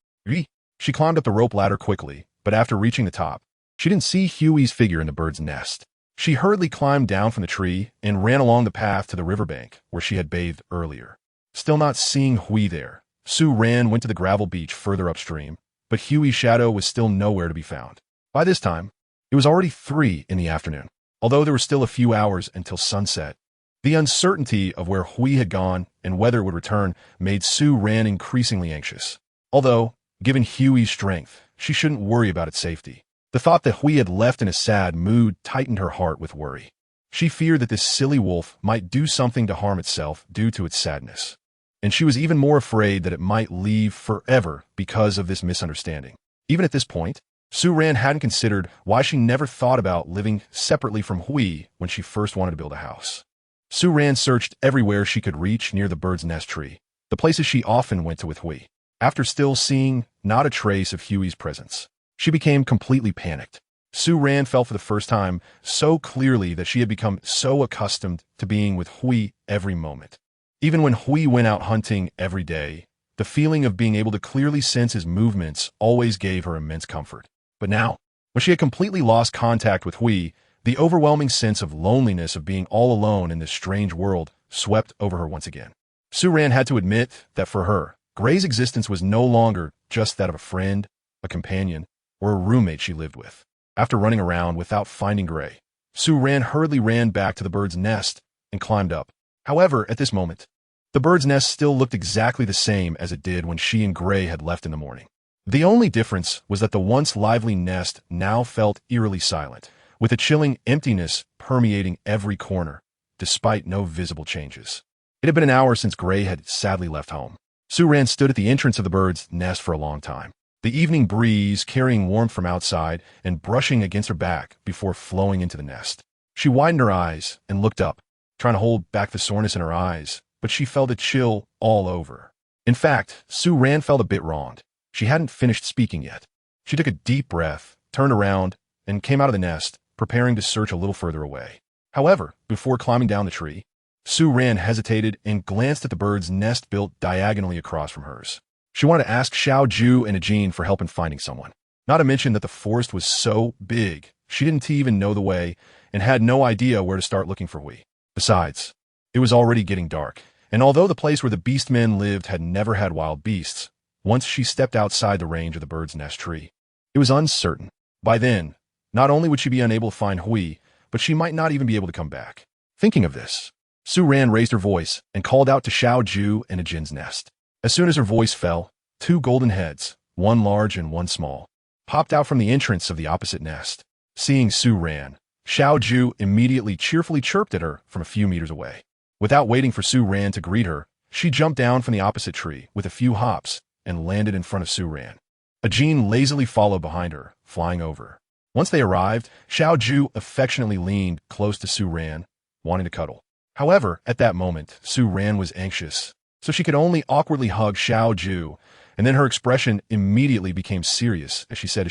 She climbed up the rope ladder quickly, but after reaching the top, she didn't see Huey's figure in the bird's nest. She hurriedly climbed down from the tree and ran along the path to the riverbank where she had bathed earlier. Still not seeing Huey there, Su Ran went to the gravel beach further upstream, but Huey's shadow was still nowhere to be found. By this time, it was already 3 in the afternoon, although there were still a few hours until sunset. The uncertainty of where Huey had gone and whether it would return made Su Ran increasingly anxious. Although, given Huey's strength, she shouldn't worry about its safety. The thought that Huey had left in a sad mood tightened her heart with worry. She feared that this silly wolf might do something to harm itself due to its sadness. And she was even more afraid that it might leave forever because of this misunderstanding. Even at this point, Su Ran hadn't considered why she never thought about living separately from Huey when she first wanted to build a house. Su Ran searched everywhere she could reach near the bird's nest tree, the places she often went to with Huey. After still seeing not a trace of Huey's presence, she became completely panicked. Su Ran felt for the first time so clearly that she had become so accustomed to being with Huey every moment. Even when Huey went out hunting every day, the feeling of being able to clearly sense his movements always gave her immense comfort. But now, when she had completely lost contact with Huey, the overwhelming sense of loneliness of being all alone in this strange world swept over her once again. Su Ran had to admit that for her, Gray's existence was no longer just that of a friend, a companion, or a roommate she lived with. After running around without finding Gray, Su Ran hurriedly ran back to the bird's nest and climbed up. However, at this moment, the bird's nest still looked exactly the same as it did when she and Gray had left in the morning. The only difference was that the once lively nest now felt eerily silent, with a chilling emptiness permeating every corner, despite no visible changes. It had been an hour since Gray had sadly left home. Su Ran stood at the entrance of the bird's nest for a long time, the evening breeze carrying warmth from outside and brushing against her back before flowing into the nest. She widened her eyes and looked up, trying to hold back the soreness in her eyes, but she felt a chill all over. In fact, Su Ran felt a bit wronged. She hadn't finished speaking yet. She took a deep breath, turned around, and came out of the nest, preparing to search a little further away. However, before climbing down the tree, Su Ran hesitated and glanced at the bird's nest built diagonally across from hers. She wanted to ask Xiao Ju and Ajin for help in finding someone. Not to mention that the forest was so big, she didn't even know the way and had no idea where to start looking for Hui. Besides, it was already getting dark, and although the place where the beastmen lived had never had wild beasts, once she stepped outside the range of the bird's nest tree, it was uncertain. By then, not only would she be unable to find Hui, but she might not even be able to come back. Thinking of this, Su Ran raised her voice and called out to Xiao Ju and Ajin's nest. As soon as her voice fell, 2 golden heads, one large and one small, popped out from the entrance of the opposite nest. Seeing Su Ran, Xiao Ju immediately cheerfully chirped at her from a few meters away. Without waiting for Su Ran to greet her, she jumped down from the opposite tree with a few hops and landed in front of Su Ran. Ajin lazily followed behind her, flying over. Once they arrived, Xiao Ju affectionately leaned close to Su Ran, wanting to cuddle. However, at that moment, Su Ran was anxious, so she could only awkwardly hug Xiao Ju, and then her expression immediately became serious as she said to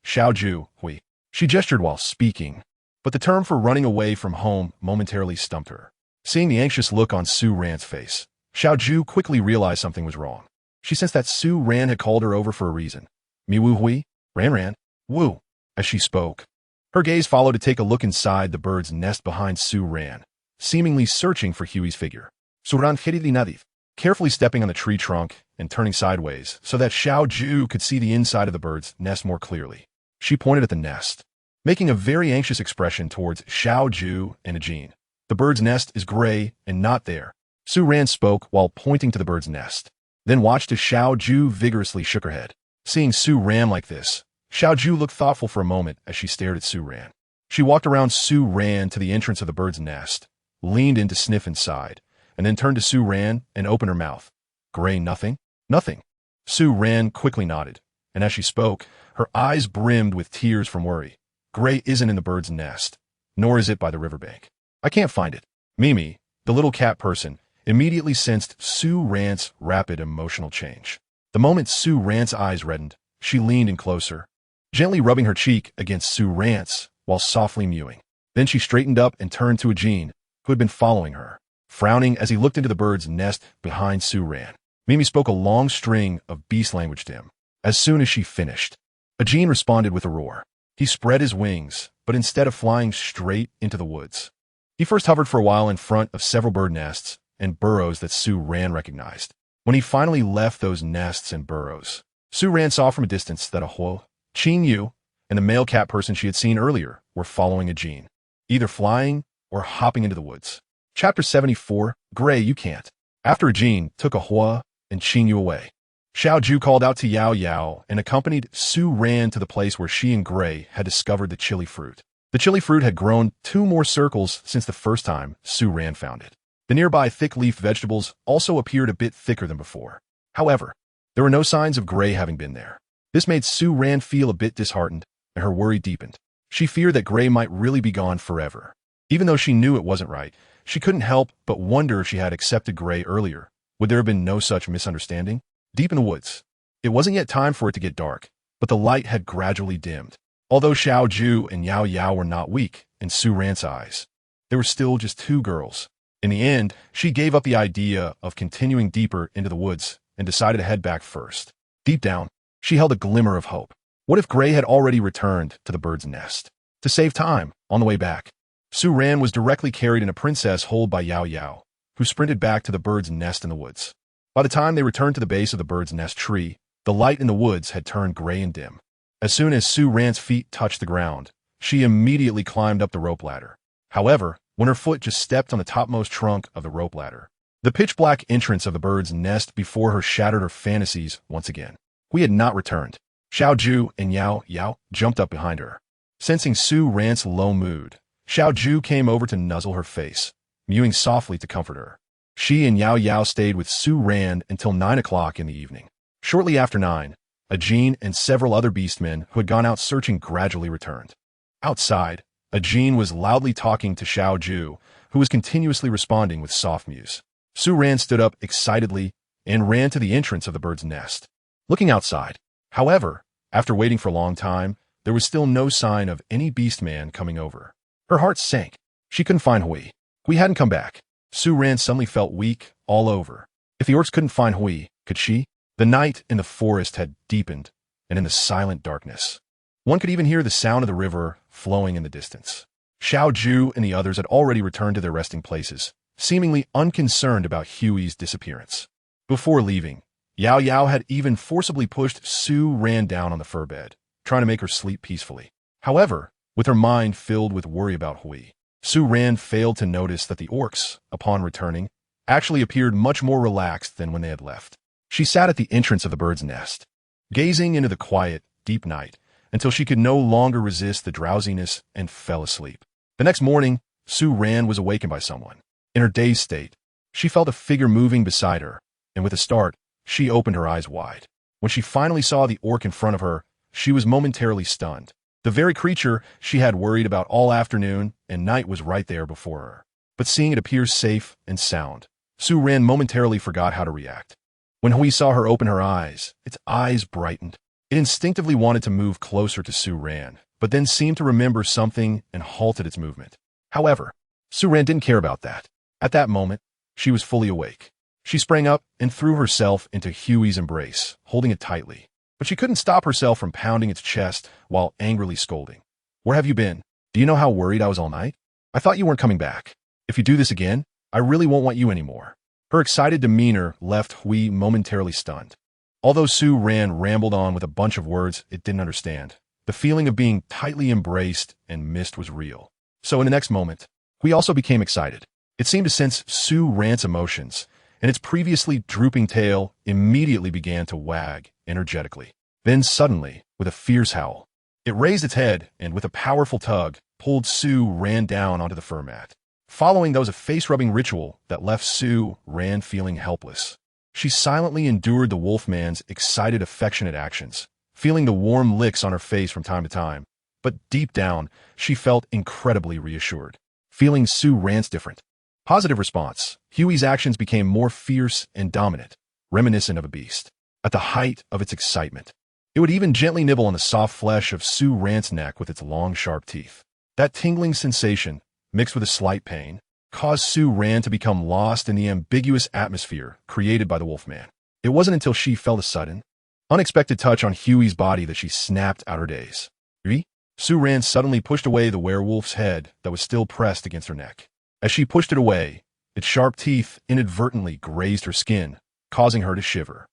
Xiao Ju, Hui. She gestured while speaking, but the term for running away from home momentarily stumped her. Seeing the anxious look on Su Ran's face, Xiaoju quickly realized something was wrong. She sensed that Su Ran had called her over for a reason. Mi wu hui, Ran, woo, as she spoke. Her gaze followed to take a look inside the bird's nest behind Su Ran, seemingly searching for Huey's figure. Suran Khiridi Nadif, carefully stepping on the tree trunk and turning sideways so that Xiaoju could see the inside of the bird's nest more clearly. She pointed at the nest, making a very anxious expression towards Xiaoju and Ajin. The bird's nest is gray and not there. Su Ran spoke while pointing to the bird's nest, then watched as Xiaoju vigorously shook her head. Seeing Su Ran like this, Xiaoju looked thoughtful for a moment as she stared at Su Ran. She walked around Su Ran to the entrance of the bird's nest, leaned in to sniff inside, and then turned to Su Ran and opened her mouth. Gray nothing? Nothing. Su Ran quickly nodded, and as she spoke, her eyes brimmed with tears from worry. Gray isn't in the bird's nest, nor is it by the riverbank. I can't find it. Mimi, the little cat person, immediately sensed Su Ran's rapid emotional change. The moment Su Ran's eyes reddened, she leaned in closer, gently rubbing her cheek against Su Ran's while softly mewing. Then she straightened up and turned to Ajin, who had been following her, frowning as he looked into the bird's nest behind Su Ran. Mimi spoke a long string of beast language to him. As soon as she finished, Ajin responded with a roar. He spread his wings, but instead of flying straight into the woods, he first hovered for a while in front of several bird nests and burrows that Su Ran recognized. When he finally left those nests and burrows, Su Ran saw from a distance that Ahuo, Qin Yu, and the male cat person she had seen earlier were following Ajin, either flying or hopping into the woods. Chapter 74, Gray, you can't. After Ajin took Ahuo and Qin Yu away, Xiaoju called out to Yao Yao and accompanied Su Ran to the place where she and Gray had discovered the chili fruit. The chili fruit had grown 2 more circles since the first time Su Ran found it. The nearby thick-leaf vegetables also appeared a bit thicker than before. However, there were no signs of Gray having been there. This made Su Ran feel a bit disheartened, and her worry deepened. She feared that Gray might really be gone forever. Even though she knew it wasn't right, she couldn't help but wonder if she had accepted Gray earlier. Would there have been no such misunderstanding? Deep in the woods, it wasn't yet time for it to get dark, but the light had gradually dimmed. Although Xiaoju and Yao Yao were not weak in Su Ran's eyes, they were still just 2 girls. In the end, she gave up the idea of continuing deeper into the woods and decided to head back first. Deep down, she held a glimmer of hope. What if Gray had already returned to the bird's nest? To save time, on the way back, Su Ran was directly carried in a princess hold by Yao Yao, who sprinted back to the bird's nest in the woods. By the time they returned to the base of the bird's nest tree, the light in the woods had turned gray and dim. As soon as Su Ran's feet touched the ground, she immediately climbed up the rope ladder. However, when her foot just stepped on the topmost trunk of the rope ladder, the pitch-black entrance of the bird's nest before her shattered her fantasies once again. We had not returned. Xiaoju and Yao Yao jumped up behind her. Sensing Su Ran's low mood, Xiaoju came over to nuzzle her face, mewing softly to comfort her. She and Yao Yao stayed with Su Ran until 9 o'clock in the evening. Shortly after 9, Ajin and several other beastmen who had gone out searching gradually returned. Outside, Ajin was loudly talking to Xiaoju, who was continuously responding with soft mews. Su Ran stood up excitedly and ran to the entrance of the bird's nest, looking outside. However, after waiting for a long time, there was still no sign of any beastman coming over. Her heart sank. She couldn't find Hui. Hui hadn't come back. Su Ran suddenly felt weak all over. If the orcs couldn't find Hui, could she? The night in the forest had deepened, and in the silent darkness, one could even hear the sound of the river flowing in the distance. Xiaoju and the others had already returned to their resting places, seemingly unconcerned about Huey's disappearance. Before leaving, Yao Yao had even forcibly pushed Su Ran down on the fur bed, trying to make her sleep peacefully. However, with her mind filled with worry about Hui, Su Ran failed to notice that the orcs, upon returning, actually appeared much more relaxed than when they had left. She sat at the entrance of the bird's nest, gazing into the quiet, deep night, until she could no longer resist the drowsiness and fell asleep. The next morning, Su Ran was awakened by someone. In her dazed state, she felt a figure moving beside her, and with a start, she opened her eyes wide. When she finally saw the orc in front of her, she was momentarily stunned. The very creature she had worried about all afternoon and night was right there before her. But seeing it appear safe and sound, Su Ran momentarily forgot how to react. When Hui saw her open her eyes, its eyes brightened. It instinctively wanted to move closer to Su Ran, but then seemed to remember something and halted its movement. However, Su Ran didn't care about that. At that moment, she was fully awake. She sprang up and threw herself into Huey's embrace, holding it tightly. But she couldn't stop herself from pounding its chest while angrily scolding. "Where have you been? Do you know how worried I was all night? I thought you weren't coming back. If you do this again, I really won't want you anymore." Her excited demeanor left Hui momentarily stunned. Although Su Ran rambled on with a bunch of words it didn't understand, the feeling of being tightly embraced and missed was real. So in the next moment, Hui also became excited. It seemed to sense Su Ran's emotions, and its previously drooping tail immediately began to wag energetically. Then suddenly, with a fierce howl, it raised its head and, with a powerful tug, pulled Su Ran down onto the fur mat. Following those a face-rubbing ritual that left Su Ran feeling helpless. She silently endured the wolfman's excited, affectionate actions, feeling the warm licks on her face from time to time. But deep down, she felt incredibly reassured. Feeling Su Ran's different. Positive response. Huey's actions became more fierce and dominant, reminiscent of a beast. At the height of its excitement, it would even gently nibble on the soft flesh of Su Ran's neck with its long, sharp teeth. That tingling sensation, mixed with a slight pain, caused Su Ran to become lost in the ambiguous atmosphere created by the wolfman. It wasn't until she felt a sudden, unexpected touch on Huey's body that she snapped out her daze. Su Ran suddenly pushed away the werewolf's head that was still pressed against her neck. As she pushed it away, its sharp teeth inadvertently grazed her skin, causing her to shiver.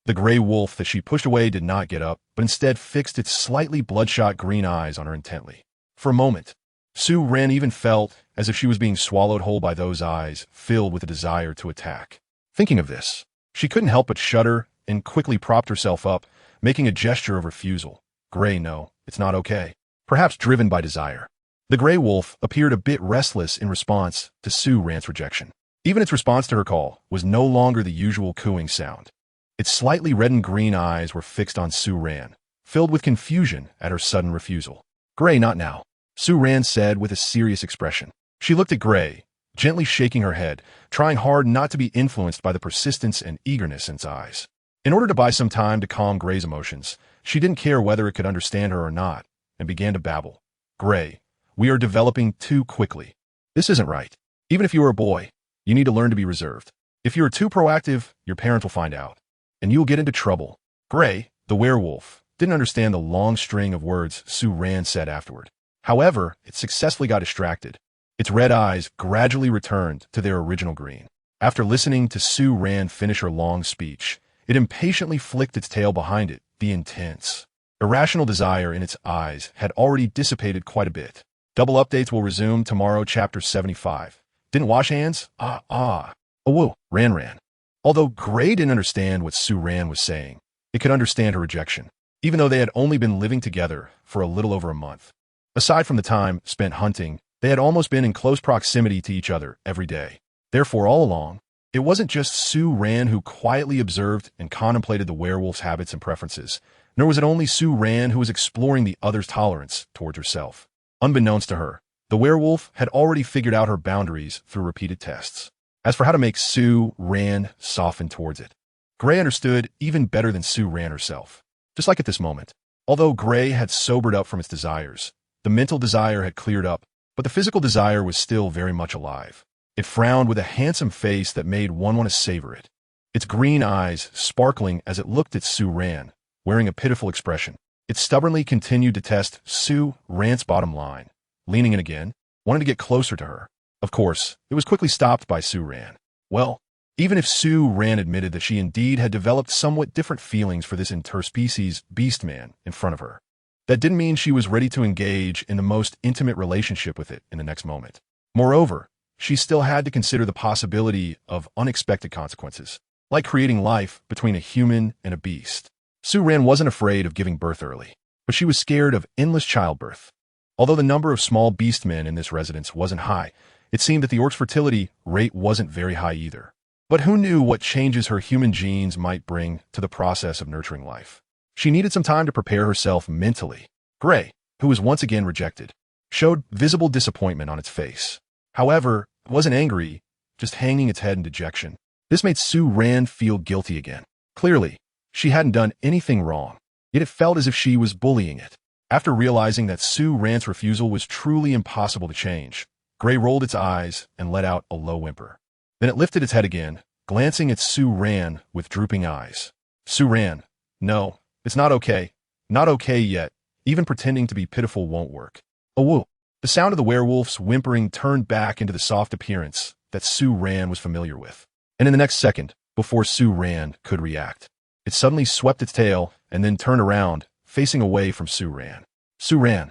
The gray wolf that she pushed away did not get up, but instead fixed its slightly bloodshot green eyes on her intently. For a moment, Su Ran even felt as if she was being swallowed whole by those eyes, filled with a desire to attack. Thinking of this, she couldn't help but shudder and quickly propped herself up, making a gesture of refusal. "Gray, no, it's not okay." Perhaps driven by desire. The gray wolf appeared a bit restless in response to Su Ran's rejection. Even its response to her call was no longer the usual cooing sound. Its slightly reddened green eyes were fixed on Su Ran, filled with confusion at her sudden refusal. "Gray, not now," Su Ran said with a serious expression. She looked at Gray, gently shaking her head, trying hard not to be influenced by the persistence and eagerness in its eyes. In order to buy some time to calm Gray's emotions, she didn't care whether it could understand her or not, and began to babble. "Gray, we are developing too quickly. This isn't right. Even if you are a boy, you need to learn to be reserved. If you are too proactive, your parents will find out, and you will get into trouble." Gray, the werewolf, didn't understand the long string of words Su Ran said afterward. However, it successfully got distracted. Its red eyes gradually returned to their original green. After listening to Su Ran finish her long speech, it impatiently flicked its tail behind it. The intense, irrational desire in its eyes had already dissipated quite a bit. Double updates will resume tomorrow, chapter 75. Didn't wash hands? Oh woo, Ran. Although Gray didn't understand what Su Ran was saying, it could understand her rejection, even though they had only been living together for a little over a month. Aside from the time spent hunting, they had almost been in close proximity to each other every day. Therefore, all along, it wasn't just Su Ran who quietly observed and contemplated the werewolf's habits and preferences, nor was it only Su Ran who was exploring the other's tolerance towards herself. Unbeknownst to her, the werewolf had already figured out her boundaries through repeated tests. As for how to make Su Ran soften towards it, Gray understood even better than Su Ran herself. Just like at this moment, although Gray had sobered up from its desires, the mental desire had cleared up, but the physical desire was still very much alive. It frowned with a handsome face that made one want to savor it. Its green eyes sparkling as it looked at Su Ran, wearing a pitiful expression. It stubbornly continued to test Su Ran's bottom line, leaning in again, wanting to get closer to her. Of course, it was quickly stopped by Su Ran. Well, even if Su Ran admitted that she indeed had developed somewhat different feelings for this interspecies beast man in front of her, that didn't mean she was ready to engage in the most intimate relationship with it in the next moment. Moreover, she still had to consider the possibility of unexpected consequences, like creating life between a human and a beast. Su Ran wasn't afraid of giving birth early, but she was scared of endless childbirth. Although the number of small beast men in this residence wasn't high, it seemed that the orc's fertility rate wasn't very high either. But who knew what changes her human genes might bring to the process of nurturing life? She needed some time to prepare herself mentally. Gray, who was once again rejected, showed visible disappointment on its face. However, it wasn't angry, just hanging its head in dejection. This made Su Ran feel guilty again. Clearly, she hadn't done anything wrong, yet it felt as if she was bullying it. After realizing that Su Ran's refusal was truly impossible to change, Gray rolled its eyes and let out a low whimper. Then it lifted its head again, glancing at Su Ran with drooping eyes. Su Ran, no, it's not okay. Not okay yet. Even pretending to be pitiful won't work. Oh, woo. The sound of the werewolf's whimpering turned back into the soft appearance that Su Ran was familiar with. And in the next second, before Su Ran could react, it suddenly swept its tail and then turned around, facing away from Su Ran. Su Ran,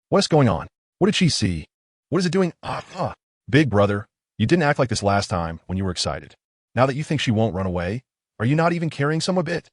what is going on? What did she see? What is it doing? Big brother, you didn't act like this last time when you were excited. Now that you think she won't run away, are you not even caring some a bit?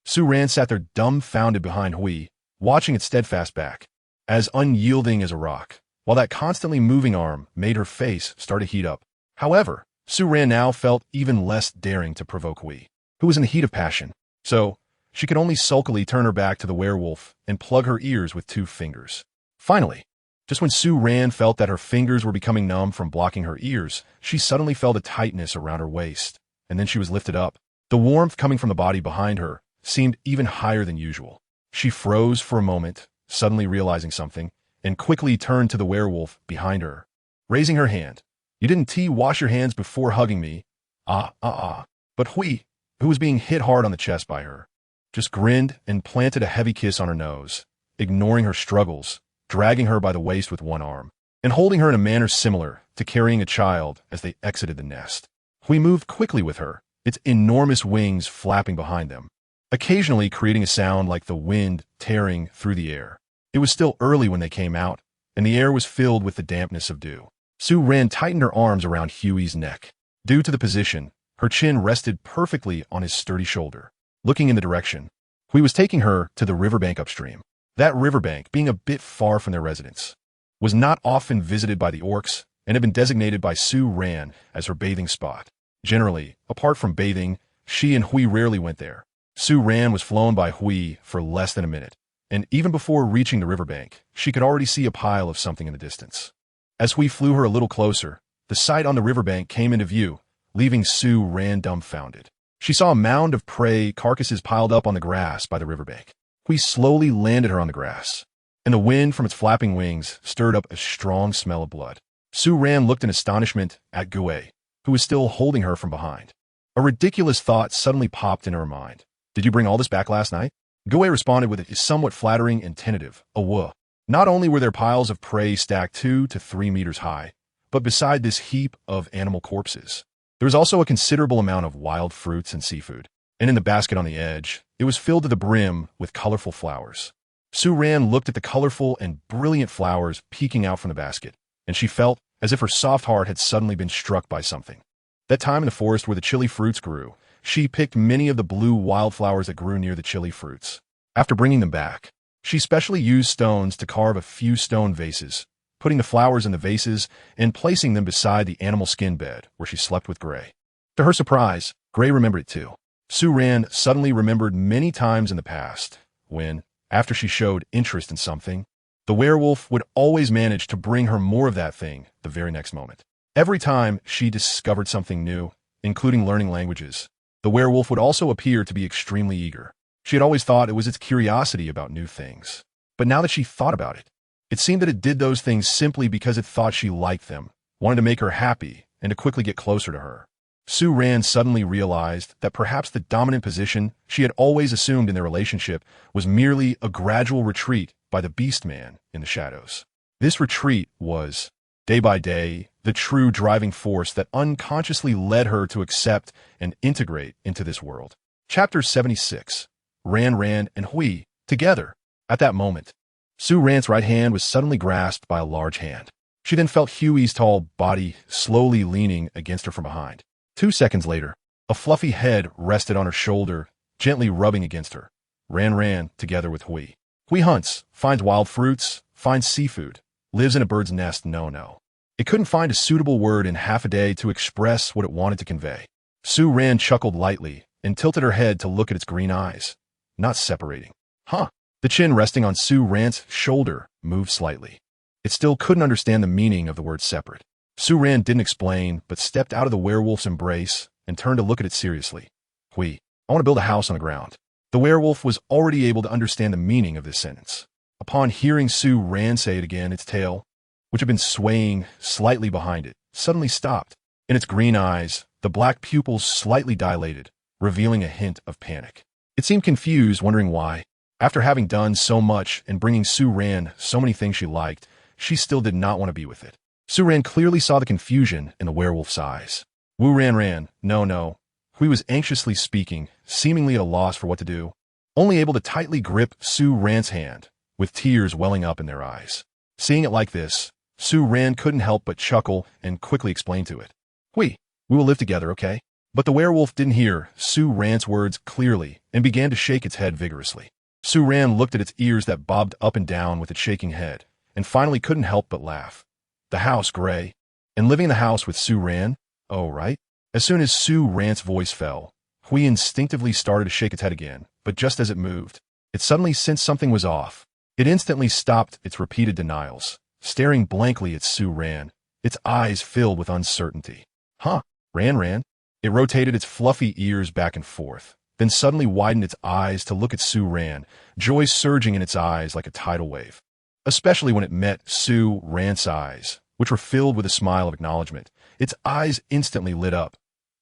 Su Ran sat there dumbfounded behind Hui, watching its steadfast back, as unyielding as a rock, while that constantly moving arm made her face start to heat up. However, Su Ran now felt even less daring to provoke Hui, who was in the heat of passion, so she could only sulkily turn her back to the werewolf and plug her ears with 2 fingers. Finally, just when Su Ran felt that her fingers were becoming numb from blocking her ears, she suddenly felt a tightness around her waist, and then she was lifted up. The warmth coming from the body behind her seemed even higher than usual. She froze for a moment, suddenly realizing something, and quickly turned to the werewolf behind her, raising her hand. You didn't wash your hands before hugging me. But Hui, who was being hit hard on the chest by her, just grinned and planted a heavy kiss on her nose, ignoring her struggles, dragging her by the waist with one arm, and holding her in a manner similar to carrying a child as they exited the nest. Hui moved quickly with her, its enormous wings flapping behind them, occasionally creating a sound like the wind tearing through the air. It was still early when they came out, and the air was filled with the dampness of dew. Su Ran tightened her arms around Huey's neck. Due to the position, her chin rested perfectly on his sturdy shoulder. Looking in the direction, Hui was taking her to the riverbank upstream. That riverbank, being a bit far from their residence, was not often visited by the orcs and had been designated by Su Ran as her bathing spot. Generally, apart from bathing, she and Hui rarely went there. Su Ran was flown by Hui for less than a minute, and even before reaching the riverbank, she could already see a pile of something in the distance. As Hui flew her a little closer, the sight on the riverbank came into view, leaving Su Ran dumbfounded. She saw a mound of prey carcasses piled up on the grass by the riverbank. Hui slowly landed her on the grass, and the wind from its flapping wings stirred up a strong smell of blood. Su Ran looked in astonishment at Gue, who was still holding her from behind. A ridiculous thought suddenly popped into her mind. Did you bring all this back last night? Gue responded with a somewhat flattering and tentative, "Awuh." Not only were there piles of prey stacked 2 to 3 meters high, but beside this heap of animal corpses, there was also a considerable amount of wild fruits and seafood. And in the basket on the edge, it was filled to the brim with colorful flowers. Su Ran looked at the colorful and brilliant flowers peeking out from the basket, and she felt as if her soft heart had suddenly been struck by something. That time in the forest where the chili fruits grew, she picked many of the blue wildflowers that grew near the chili fruits. After bringing them back, she specially used stones to carve a few stone vases, putting the flowers in the vases and placing them beside the animal skin bed where she slept with Gray. To her surprise, Gray remembered it too. Su Ran suddenly remembered many times in the past when, after she showed interest in something, the werewolf would always manage to bring her more of that thing the very next moment. Every time she discovered something new, including learning languages, the werewolf would also appear to be extremely eager. She had always thought it was its curiosity about new things. But now that she thought about it, it seemed that it did those things simply because it thought she liked them, wanted to make her happy, and to quickly get closer to her. Su Ran suddenly realized that perhaps the dominant position she had always assumed in their relationship was merely a gradual retreat by the beast man in the shadows. This retreat was, day by day, the true driving force that unconsciously led her to accept and integrate into this world. Chapter 76. Ran and Hui, together. At that moment, Su Ran's right hand was suddenly grasped by a large hand. She then felt Huey's tall body slowly leaning against her from behind. 2 seconds later, a fluffy head rested on her shoulder, gently rubbing against her. Ran together with Hui. Hui hunts, finds wild fruits, finds seafood, lives in a bird's nest, no. It couldn't find a suitable word in half a day to express what it wanted to convey. Su Ran chuckled lightly and tilted her head to look at its green eyes, not separating. The chin resting on Su Ran's shoulder moved slightly. It still couldn't understand the meaning of the word separate. Su Ran didn't explain, but stepped out of the werewolf's embrace and turned to look at it seriously. Hui, I want to build a house on the ground. The werewolf was already able to understand the meaning of this sentence. Upon hearing Su Ran say it again, its tail, which had been swaying slightly behind it, suddenly stopped. In its green eyes, the black pupils slightly dilated, revealing a hint of panic. It seemed confused, wondering why. After having done so much and bringing Su Ran so many things she liked, she still did not want to be with it. Su Ran clearly saw the confusion in the werewolf's eyes. Wu Ran, no. Hui was anxiously speaking, seemingly at a loss for what to do, only able to tightly grip Su Ran's hand, with tears welling up in their eyes. Seeing it like this, Su Ran couldn't help but chuckle and quickly explain to it. We will live together, okay? But the werewolf didn't hear Su Ran's words clearly and began to shake its head vigorously. Su Ran looked at its ears that bobbed up and down with its shaking head, and finally couldn't help but laugh. The house, Gray. And living in the house with Su Ran? Oh, right. As soon as Su Ran's voice fell, Hui instinctively started to shake its head again, but just as it moved, it suddenly sensed something was off. It instantly stopped its repeated denials, staring blankly at Su Ran, its eyes filled with uncertainty. Huh, Ran. It rotated its fluffy ears back and forth, then suddenly widened its eyes to look at Su Ran, joy surging in its eyes like a tidal wave. Especially when it met Su Ran's eyes, which were filled with a smile of acknowledgement. Its eyes instantly lit up.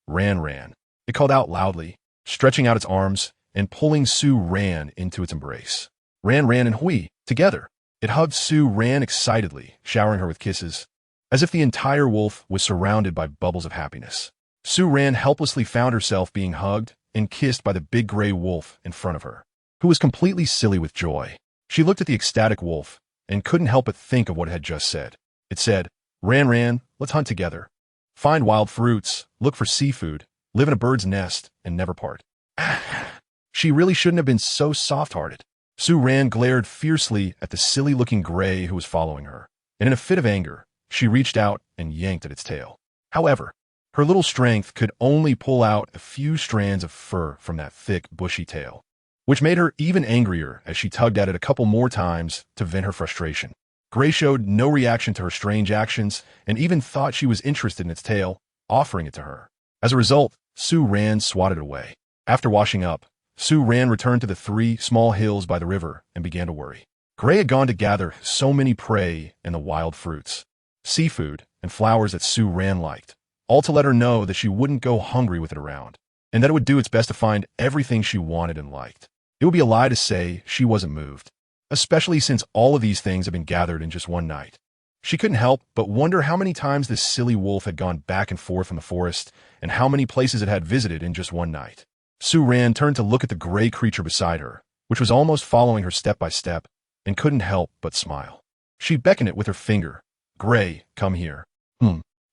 Ran. It called out loudly, stretching out its arms and pulling Su Ran into its embrace. Ran and Hui, together. It hugged Su Ran excitedly, showering her with kisses, as if the entire wolf was surrounded by bubbles of happiness. Su Ran helplessly found herself being hugged and kissed by the big gray wolf in front of her, who was completely silly with joy. She looked at the ecstatic wolf and couldn't help but think of what it had just said. It said, Ran, let's hunt together. Find wild fruits, look for seafood, live in a bird's nest, and never part. She really shouldn't have been so soft-hearted. Su Ran glared fiercely at the silly-looking gray who was following her, and in a fit of anger, she reached out and yanked at its tail. However, her little strength could only pull out a few strands of fur from that thick, bushy tail, which made her even angrier as she tugged at it a couple more times to vent her frustration. Gray showed no reaction to her strange actions and even thought she was interested in its tail, offering it to her. As a result, Su Ran swatted it away. After washing up, Su Ran returned to the 3 small hills by the river and began to worry. Gray had gone to gather so many prey and the wild fruits, seafood, and flowers that Su Ran liked, all to let her know that she wouldn't go hungry with it around, and that it would do its best to find everything she wanted and liked. It would be a lie to say she wasn't moved, especially since all of these things had been gathered in just one night. She couldn't help but wonder how many times this silly wolf had gone back and forth in the forest, and how many places it had visited in just one night. Su Ran turned to look at the gray creature beside her, which was almost following her step by step, and couldn't help but smile. She beckoned it with her finger. Gray, come here.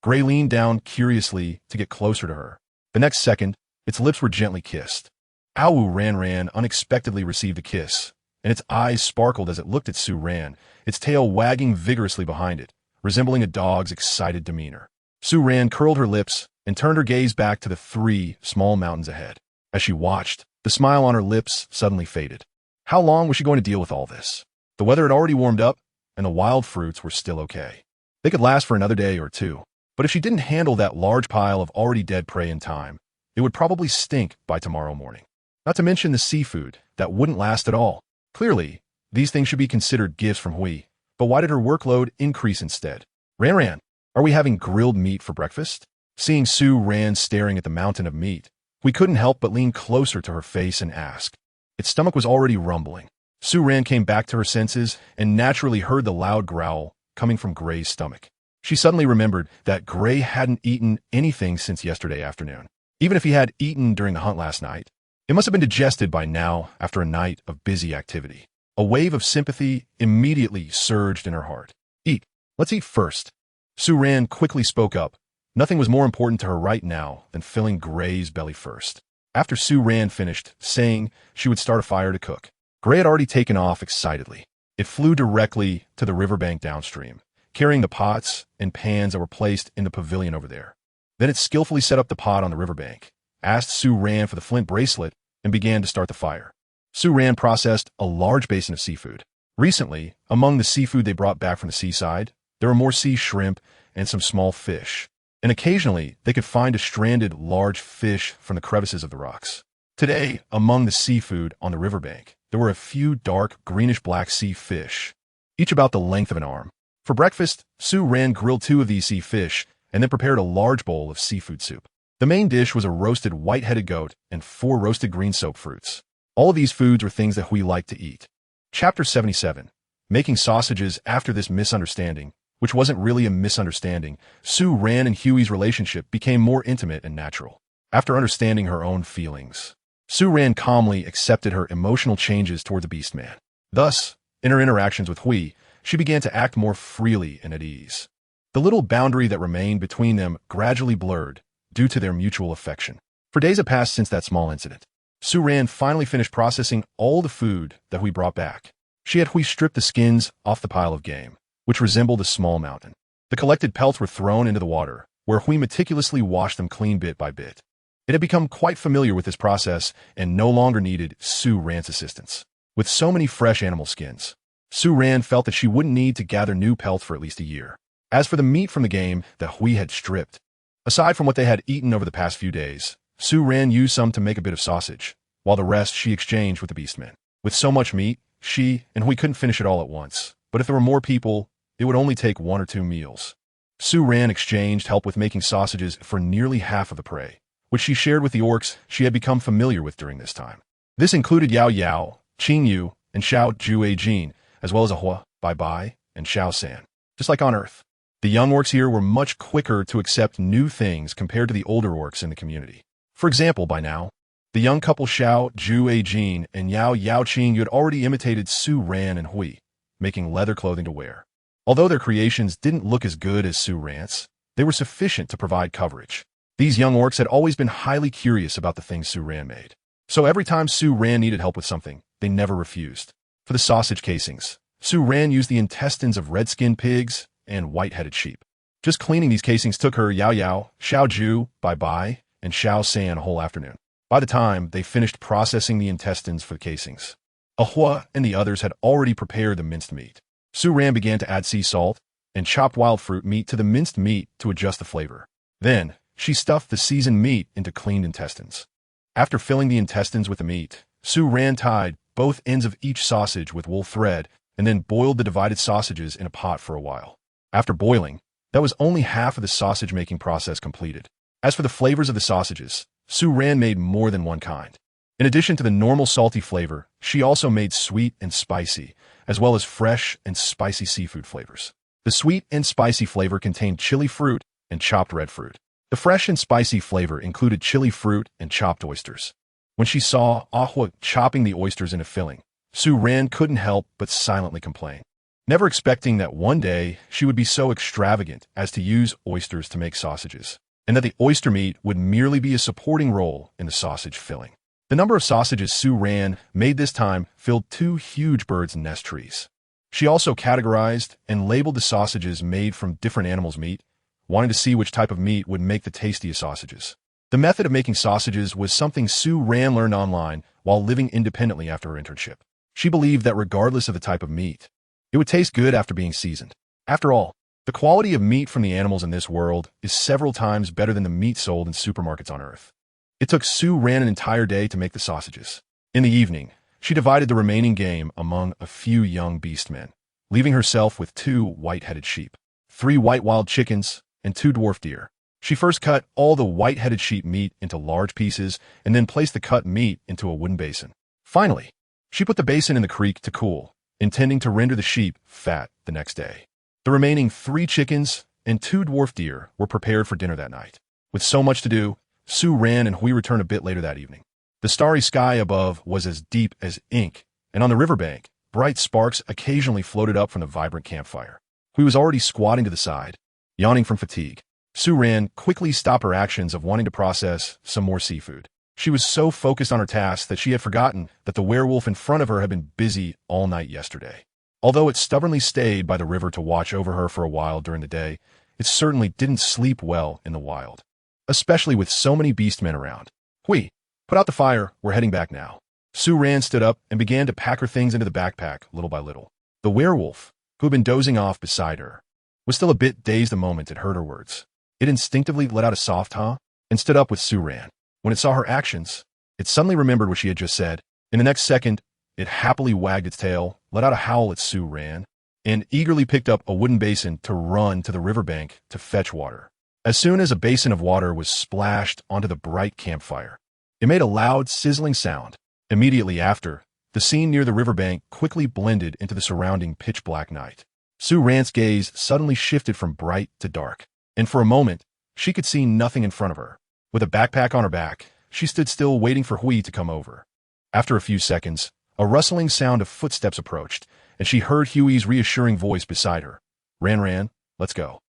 Gray leaned down curiously to get closer to her. The next second, its lips were gently kissed. Awu Ran unexpectedly received a kiss, and its eyes sparkled as it looked at Su Ran, its tail wagging vigorously behind it, resembling a dog's excited demeanor. Su Ran curled her lips and turned her gaze back to the 3 small mountains ahead. As she watched, the smile on her lips suddenly faded. How long was she going to deal with all this? The weather had already warmed up, and the wild fruits were still okay. They could last for another day or two, but if she didn't handle that large pile of already dead prey in time, it would probably stink by tomorrow morning. Not to mention the seafood that wouldn't last at all. Clearly, these things should be considered gifts from Hui, but why did her workload increase instead? Ran, are we having grilled meat for breakfast? Seeing Su Ran staring at the mountain of meat, Hui couldn't help but lean closer to her face and ask. Its stomach was already rumbling. Su Ran came back to her senses and naturally heard the loud growl coming from Gray's stomach. She suddenly remembered that Gray hadn't eaten anything since yesterday afternoon. Even if he had eaten during the hunt last night, it must have been digested by now after a night of busy activity. A wave of sympathy immediately surged in her heart. Eat. Let's eat first. Su Ran quickly spoke up. Nothing was more important to her right now than filling Gray's belly first. After Su Ran finished saying she would start a fire to cook, Gray had already taken off excitedly. It flew directly to the riverbank downstream, carrying the pots and pans that were placed in the pavilion over there. Then it skillfully set up the pot on the riverbank, asked Su Ran for the flint bracelet, and began to start the fire. Su Ran processed a large basin of seafood. Recently, among the seafood they brought back from the seaside, there were more sea shrimp and some small fish, and occasionally they could find a stranded large fish from the crevices of the rocks. Today, among the seafood on the riverbank, there were a few dark greenish-black sea fish, each about the length of an arm. For breakfast, Su Ran grilled 2 of these sea fish, and then prepared a large bowl of seafood soup. The main dish was a roasted white-headed goat and 4 roasted green soap fruits. All of these foods were things that Hui liked to eat. Chapter 77. Making sausages. After this misunderstanding, which wasn't really a misunderstanding, Su Ran and Huey's relationship became more intimate and natural. After understanding her own feelings, Su Ran calmly accepted her emotional changes toward the Beastman. Thus, in her interactions with Hui, she began to act more freely and at ease. The little boundary that remained between them gradually blurred due to their mutual affection. For days had passed since that small incident. Su Ran finally finished processing all the food that Hui brought back. She had Hui strip the skins off the pile of game, which resembled a small mountain. The collected pelts were thrown into the water, where Hui meticulously washed them clean bit by bit. It had become quite familiar with this process and no longer needed Su Ran's assistance. With so many fresh animal skins, Su Ran felt that she wouldn't need to gather new pelts for at least a year. As for the meat from the game that Hui had stripped, aside from what they had eaten over the past few days, Su Ran used some to make a bit of sausage, while the rest she exchanged with the Beastman. With so much meat, she and Hui couldn't finish it all at once, but if there were more people, it would only take 1 or 2 meals. Su Ran exchanged help with making sausages for nearly half of the prey, which she shared with the orcs she had become familiar with during this time. This included Yao Yao, Qing Yu, and Xiao Jue Jin, as well as Ahua, Bai Bai, and Xiao San. Just like on Earth, the young orcs here were much quicker to accept new things compared to the older orcs in the community. For example, by now, the young couple Xiao Jue Jin and Yao Yao Qing Yu had already imitated Su Ran and Hui, making leather clothing to wear. Although their creations didn't look as good as Su Ran's, they were sufficient to provide coverage. These young orcs had always been highly curious about the things Su Ran made. So every time Su Ran needed help with something, they never refused. For the sausage casings, Su Ran used the intestines of red-skinned pigs and white-headed sheep. Just cleaning these casings took her Yao Yao, Xiao Ju, Bai Bai, and Xiao San a whole afternoon. By the time they finished processing the intestines for the casings, Ahua and the others had already prepared the minced meat. Su Ran began to add sea salt and chopped wild fruit meat to the minced meat to adjust the flavor. Then, she stuffed the seasoned meat into cleaned intestines. After filling the intestines with the meat, Su Ran tied both ends of each sausage with wool thread and then boiled the divided sausages in a pot for a while. After boiling, that was only half of the sausage-making process completed. As for the flavors of the sausages, Su Ran made more than one kind. In addition to the normal salty flavor, she also made sweet and spicy, as well as fresh and spicy seafood flavors. The sweet and spicy flavor contained chili fruit and chopped red fruit. The fresh and spicy flavor included chili fruit and chopped oysters. When she saw Ahua chopping the oysters into filling, Su Ran couldn't help but silently complain, never expecting that one day she would be so extravagant as to use oysters to make sausages, and that the oyster meat would merely be a supporting role in the sausage filling. The number of sausages Su Ran made this time filled 2 huge birds' nest trees. She also categorized and labeled the sausages made from different animals' meat, wanting to see which type of meat would make the tastiest sausages. The method of making sausages was something Su Ran learned online while living independently after her internship. She believed that regardless of the type of meat, it would taste good after being seasoned. After all, the quality of meat from the animals in this world is several times better than the meat sold in supermarkets on Earth. It took Su Ran an entire day to make the sausages. In the evening, she divided the remaining game among a few young beastmen, leaving herself with 2 white-headed sheep, 3 white wild chickens, and 2 dwarf deer. She first cut all the white-headed sheep meat into large pieces and then placed the cut meat into a wooden basin. Finally, she put the basin in the creek to cool, intending to render the sheep fat the next day. The remaining 3 chickens and 2 dwarf deer were prepared for dinner that night. With so much to do, Su Ran and Hui returned a bit later that evening. The starry sky above was as deep as ink, and on the riverbank, bright sparks occasionally floated up from the vibrant campfire. Hui was already squatting to the side, yawning from fatigue. Su Ran quickly stopped her actions of wanting to process some more seafood. She was so focused on her task that she had forgotten that the werewolf in front of her had been busy all night yesterday. Although it stubbornly stayed by the river to watch over her for a while during the day, it certainly didn't sleep well in the wild, especially with so many beastmen around. Hui, put out the fire, we're heading back now. Su Ran stood up and began to pack her things into the backpack little by little. The werewolf, who had been dozing off beside her, was still a bit dazed the moment it heard her words. It instinctively let out a soft "huh" and stood up with Su Ran. When it saw her actions, it suddenly remembered what she had just said. In the next second, it happily wagged its tail, let out a howl at Su Ran, and eagerly picked up a wooden basin to run to the riverbank to fetch water. As soon as a basin of water was splashed onto the bright campfire, it made a loud, sizzling sound. Immediately after, the scene near the riverbank quickly blended into the surrounding pitch-black night. Sue Rand's gaze suddenly shifted from bright to dark, and for a moment, she could see nothing in front of her. With a backpack on her back, she stood still waiting for Hui to come over. After a few seconds, a rustling sound of footsteps approached, and she heard Huey's reassuring voice beside her. Ran, let's go.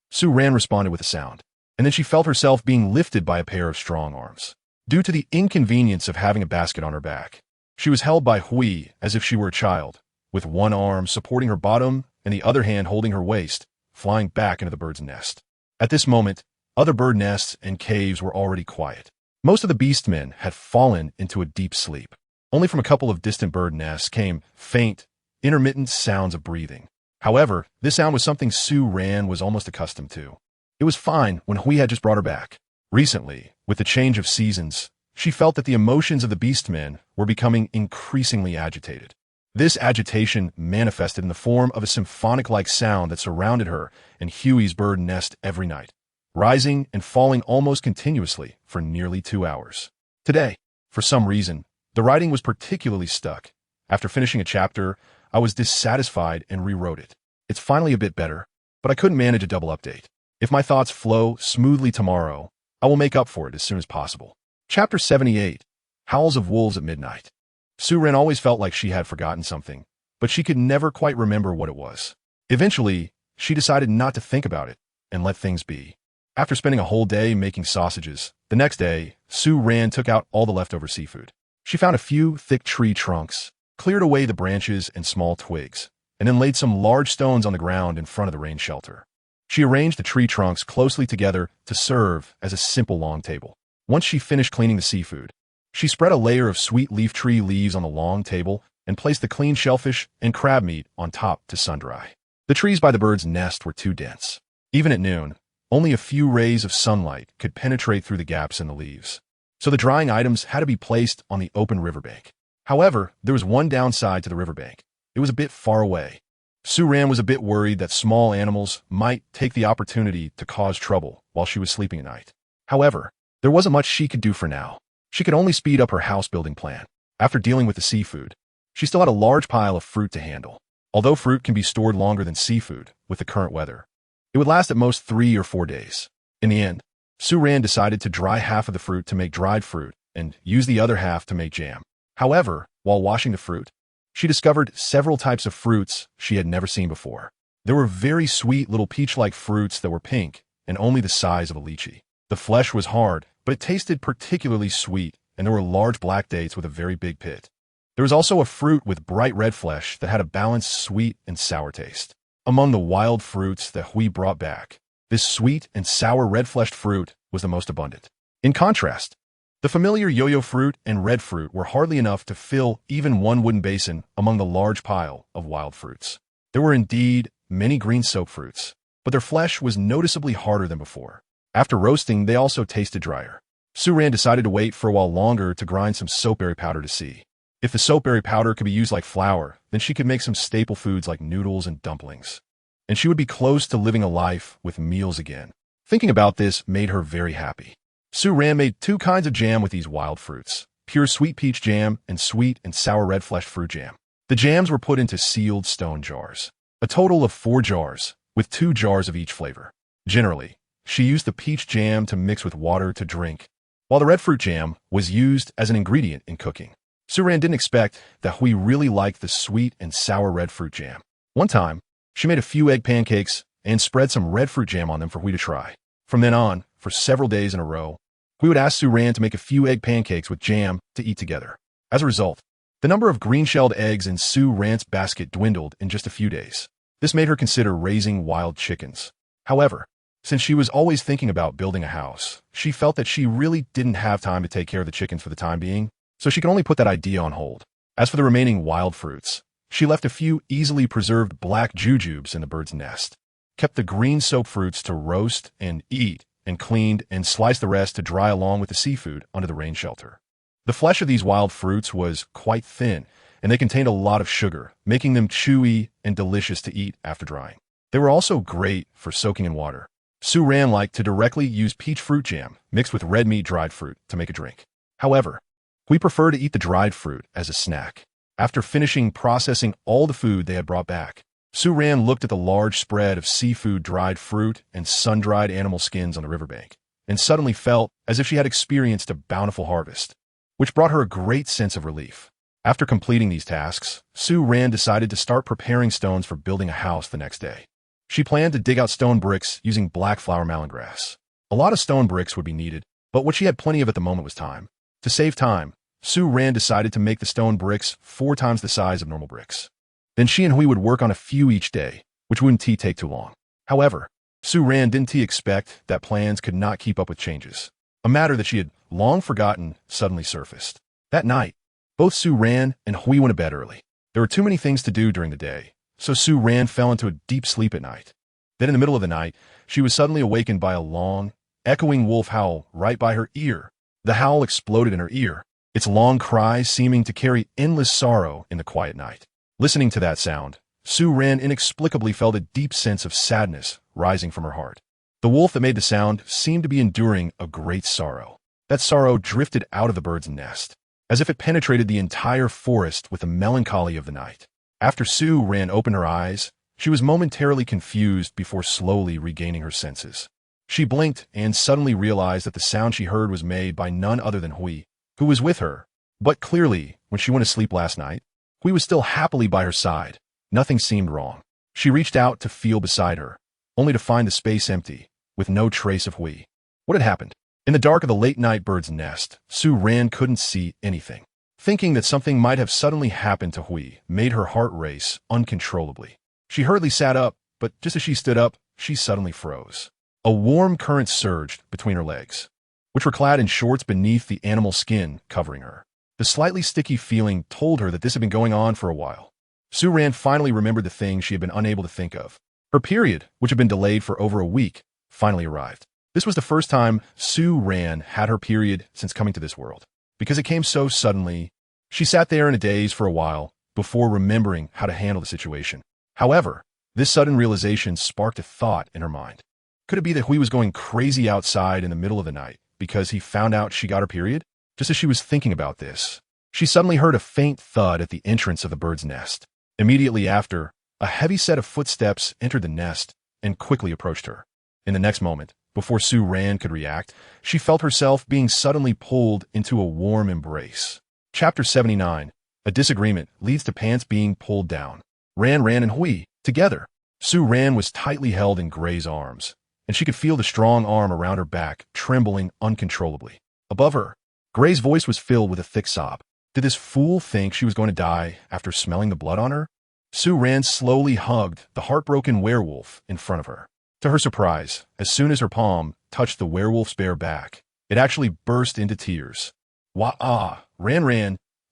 Sue Ran responded with a sound, and then she felt herself being lifted by a pair of strong arms. Due to the inconvenience of having a basket on her back, she was held by Hui as if she were a child, with one arm supporting her bottom and the other hand holding her waist, flying back into the bird's nest. At this moment, other bird nests and caves were already quiet. Most of the beastmen had fallen into a deep sleep. Only from a couple of distant bird nests came faint, intermittent sounds of breathing. However, this sound was something Sue Ran was almost accustomed to. It was fine when Hui had just brought her back. Recently, with the change of seasons, she felt that the emotions of the beastmen were becoming increasingly agitated. This agitation manifested in the form of a symphonic-like sound that surrounded her and Huey's bird nest every night, rising and falling almost continuously for nearly 2 hours. Today, for some reason, the writing was particularly stuck. After finishing a chapter, I was dissatisfied and rewrote it. It's finally a bit better, but I couldn't manage a double update. If my thoughts flow smoothly tomorrow, I will make up for it as soon as possible. Chapter 78, Howls of Wolves at Midnight. Sue Ran always felt like she had forgotten something, but she could never quite remember what it was. Eventually, she decided not to think about it and let things be. After spending a whole day making sausages, the next day, Sue Ran took out all the leftover seafood. She found a few thick tree trunks, cleared away the branches and small twigs, and then laid some large stones on the ground in front of the rain shelter. She arranged the tree trunks closely together to serve as a simple long table. Once she finished cleaning the seafood, she spread a layer of sweet leaf tree leaves on the long table and placed the clean shellfish and crab meat on top to sun-dry. The trees by the bird's nest were too dense. Even at noon, only a few rays of sunlight could penetrate through the gaps in the leaves, so the drying items had to be placed on the open riverbank. However, there was one downside to the riverbank. It was a bit far away. Sue Ran was a bit worried that small animals might take the opportunity to cause trouble while she was sleeping at night. However, there wasn't much she could do for now. She could only speed up her house-building plan. After dealing with the seafood, she still had a large pile of fruit to handle. Although fruit can be stored longer than seafood with the current weather, it would last at most 3 or 4 days. In the end, Sue Ran decided to dry half of the fruit to make dried fruit and use the other half to make jam. However, while washing the fruit, she discovered several types of fruits she had never seen before. There were very sweet little peach-like fruits that were pink and only the size of a lychee. The flesh was hard, but it tasted particularly sweet, and there were large black dates with a very big pit. There was also a fruit with bright red flesh that had a balanced sweet and sour taste. Among the wild fruits that Hui brought back, this sweet and sour red-fleshed fruit was the most abundant. In contrast, the familiar yo-yo fruit and red fruit were hardly enough to fill even one wooden basin among the large pile of wild fruits. There were indeed many green soap fruits, but their flesh was noticeably harder than before. After roasting, they also tasted drier. Sue Ran decided to wait for a while longer to grind some soapberry powder to see. If the soapberry powder could be used like flour, then she could make some staple foods like noodles and dumplings. And she would be close to living a life with meals again. Thinking about this made her very happy. Sue Ran made 2 kinds of jam with these wild fruits, pure sweet peach jam and sweet and sour red-fleshed fruit jam. The jams were put into sealed stone jars, a total of 4 jars, with 2 jars of each flavor. Generally, she used the peach jam to mix with water to drink, while the red fruit jam was used as an ingredient in cooking. Sue Ran didn't expect that Hui really liked the sweet and sour red fruit jam. One time, she made a few egg pancakes and spread some red fruit jam on them for Hui to try. From then on, for several days in a row, Hui would ask Sue Ran to make a few egg pancakes with jam to eat together. As a result, the number of green-shelled eggs in Sue Ran's basket dwindled in just a few days. This made her consider raising wild chickens. However, since she was always thinking about building a house, she felt that she really didn't have time to take care of the chickens for the time being, so she could only put that idea on hold. As for the remaining wild fruits, she left a few easily preserved black jujubes in the bird's nest, kept the green soap fruits to roast and eat, and cleaned and sliced the rest to dry along with the seafood under the rain shelter. The flesh of these wild fruits was quite thin, and they contained a lot of sugar, making them chewy and delicious to eat after drying. They were also great for soaking in water. Sue Ran liked to directly use peach fruit jam mixed with red meat dried fruit to make a drink. However, we prefer to eat the dried fruit as a snack. After finishing processing all the food they had brought back, Sue Ran looked at the large spread of seafood, dried fruit, and sun-dried animal skins on the riverbank, and suddenly felt as if she had experienced a bountiful harvest, which brought her a great sense of relief. After completing these tasks, Sue Ran decided to start preparing stones for building a house the next day. She planned to dig out stone bricks using black flower malon grass. A lot of stone bricks would be needed, but what she had plenty of at the moment was time. To save time, Sue Ran decided to make the stone bricks 4 times the size of normal bricks. Then she and Hui would work on a few each day, which wouldn't take too long. However, Sue Ran didn't expect that plans could not keep up with changes. A matter that she had long forgotten suddenly surfaced. That night, both Sue Ran and Hui went to bed early. There were too many things to do during the day, so Sue Ran fell into a deep sleep at night. Then in the middle of the night, she was suddenly awakened by a long, echoing wolf howl right by her ear. The howl exploded in her ear, its long cries seeming to carry endless sorrow in the quiet night. Listening to that sound, Sue Ran inexplicably felt a deep sense of sadness rising from her heart. The wolf that made the sound seemed to be enduring a great sorrow. That sorrow drifted out of the bird's nest, as if it penetrated the entire forest with the melancholy of the night. After Sue Ran opened her eyes, she was momentarily confused before slowly regaining her senses. She blinked and suddenly realized that the sound she heard was made by none other than Hui, who was with her. But clearly, when she went to sleep last night, Hui was still happily by her side. Nothing seemed wrong. She reached out to feel beside her, only to find the space empty, with no trace of Hui. What had happened? In the dark of the late-night bird's nest, Sue Ran couldn't see anything. Thinking that something might have suddenly happened to Hui made her heart race uncontrollably. She hurriedly sat up, but just as she stood up, she suddenly froze. A warm current surged between her legs, which were clad in shorts beneath the animal skin covering her. The slightly sticky feeling told her that this had been going on for a while. Sue Ran finally remembered the thing she had been unable to think of. Her period, which had been delayed for over a week, finally arrived. This was the first time Sue Ran had her period since coming to this world. Because it came so suddenly, she sat there in a daze for a while before remembering how to handle the situation. However, this sudden realization sparked a thought in her mind. Could it be that Hui was going crazy outside in the middle of the night because he found out she got her period? Just as she was thinking about this, she suddenly heard a faint thud at the entrance of the bird's nest. Immediately after, a heavy set of footsteps entered the nest and quickly approached her. In the next moment, before Sue Ran could react, she felt herself being suddenly pulled into a warm embrace. Chapter 79. A disagreement leads to pants being pulled down. Ran and Hui, together. Sue Ran was tightly held in Gray's arms, and she could feel the strong arm around her back trembling uncontrollably. Above her, Gray's voice was filled with a thick sob. Did this fool think she was going to die after smelling the blood on her? Sue Ran slowly hugged the heartbroken werewolf in front of her. To her surprise, as soon as her palm touched the werewolf's bare back, it actually burst into tears. Wah-ah, Ran,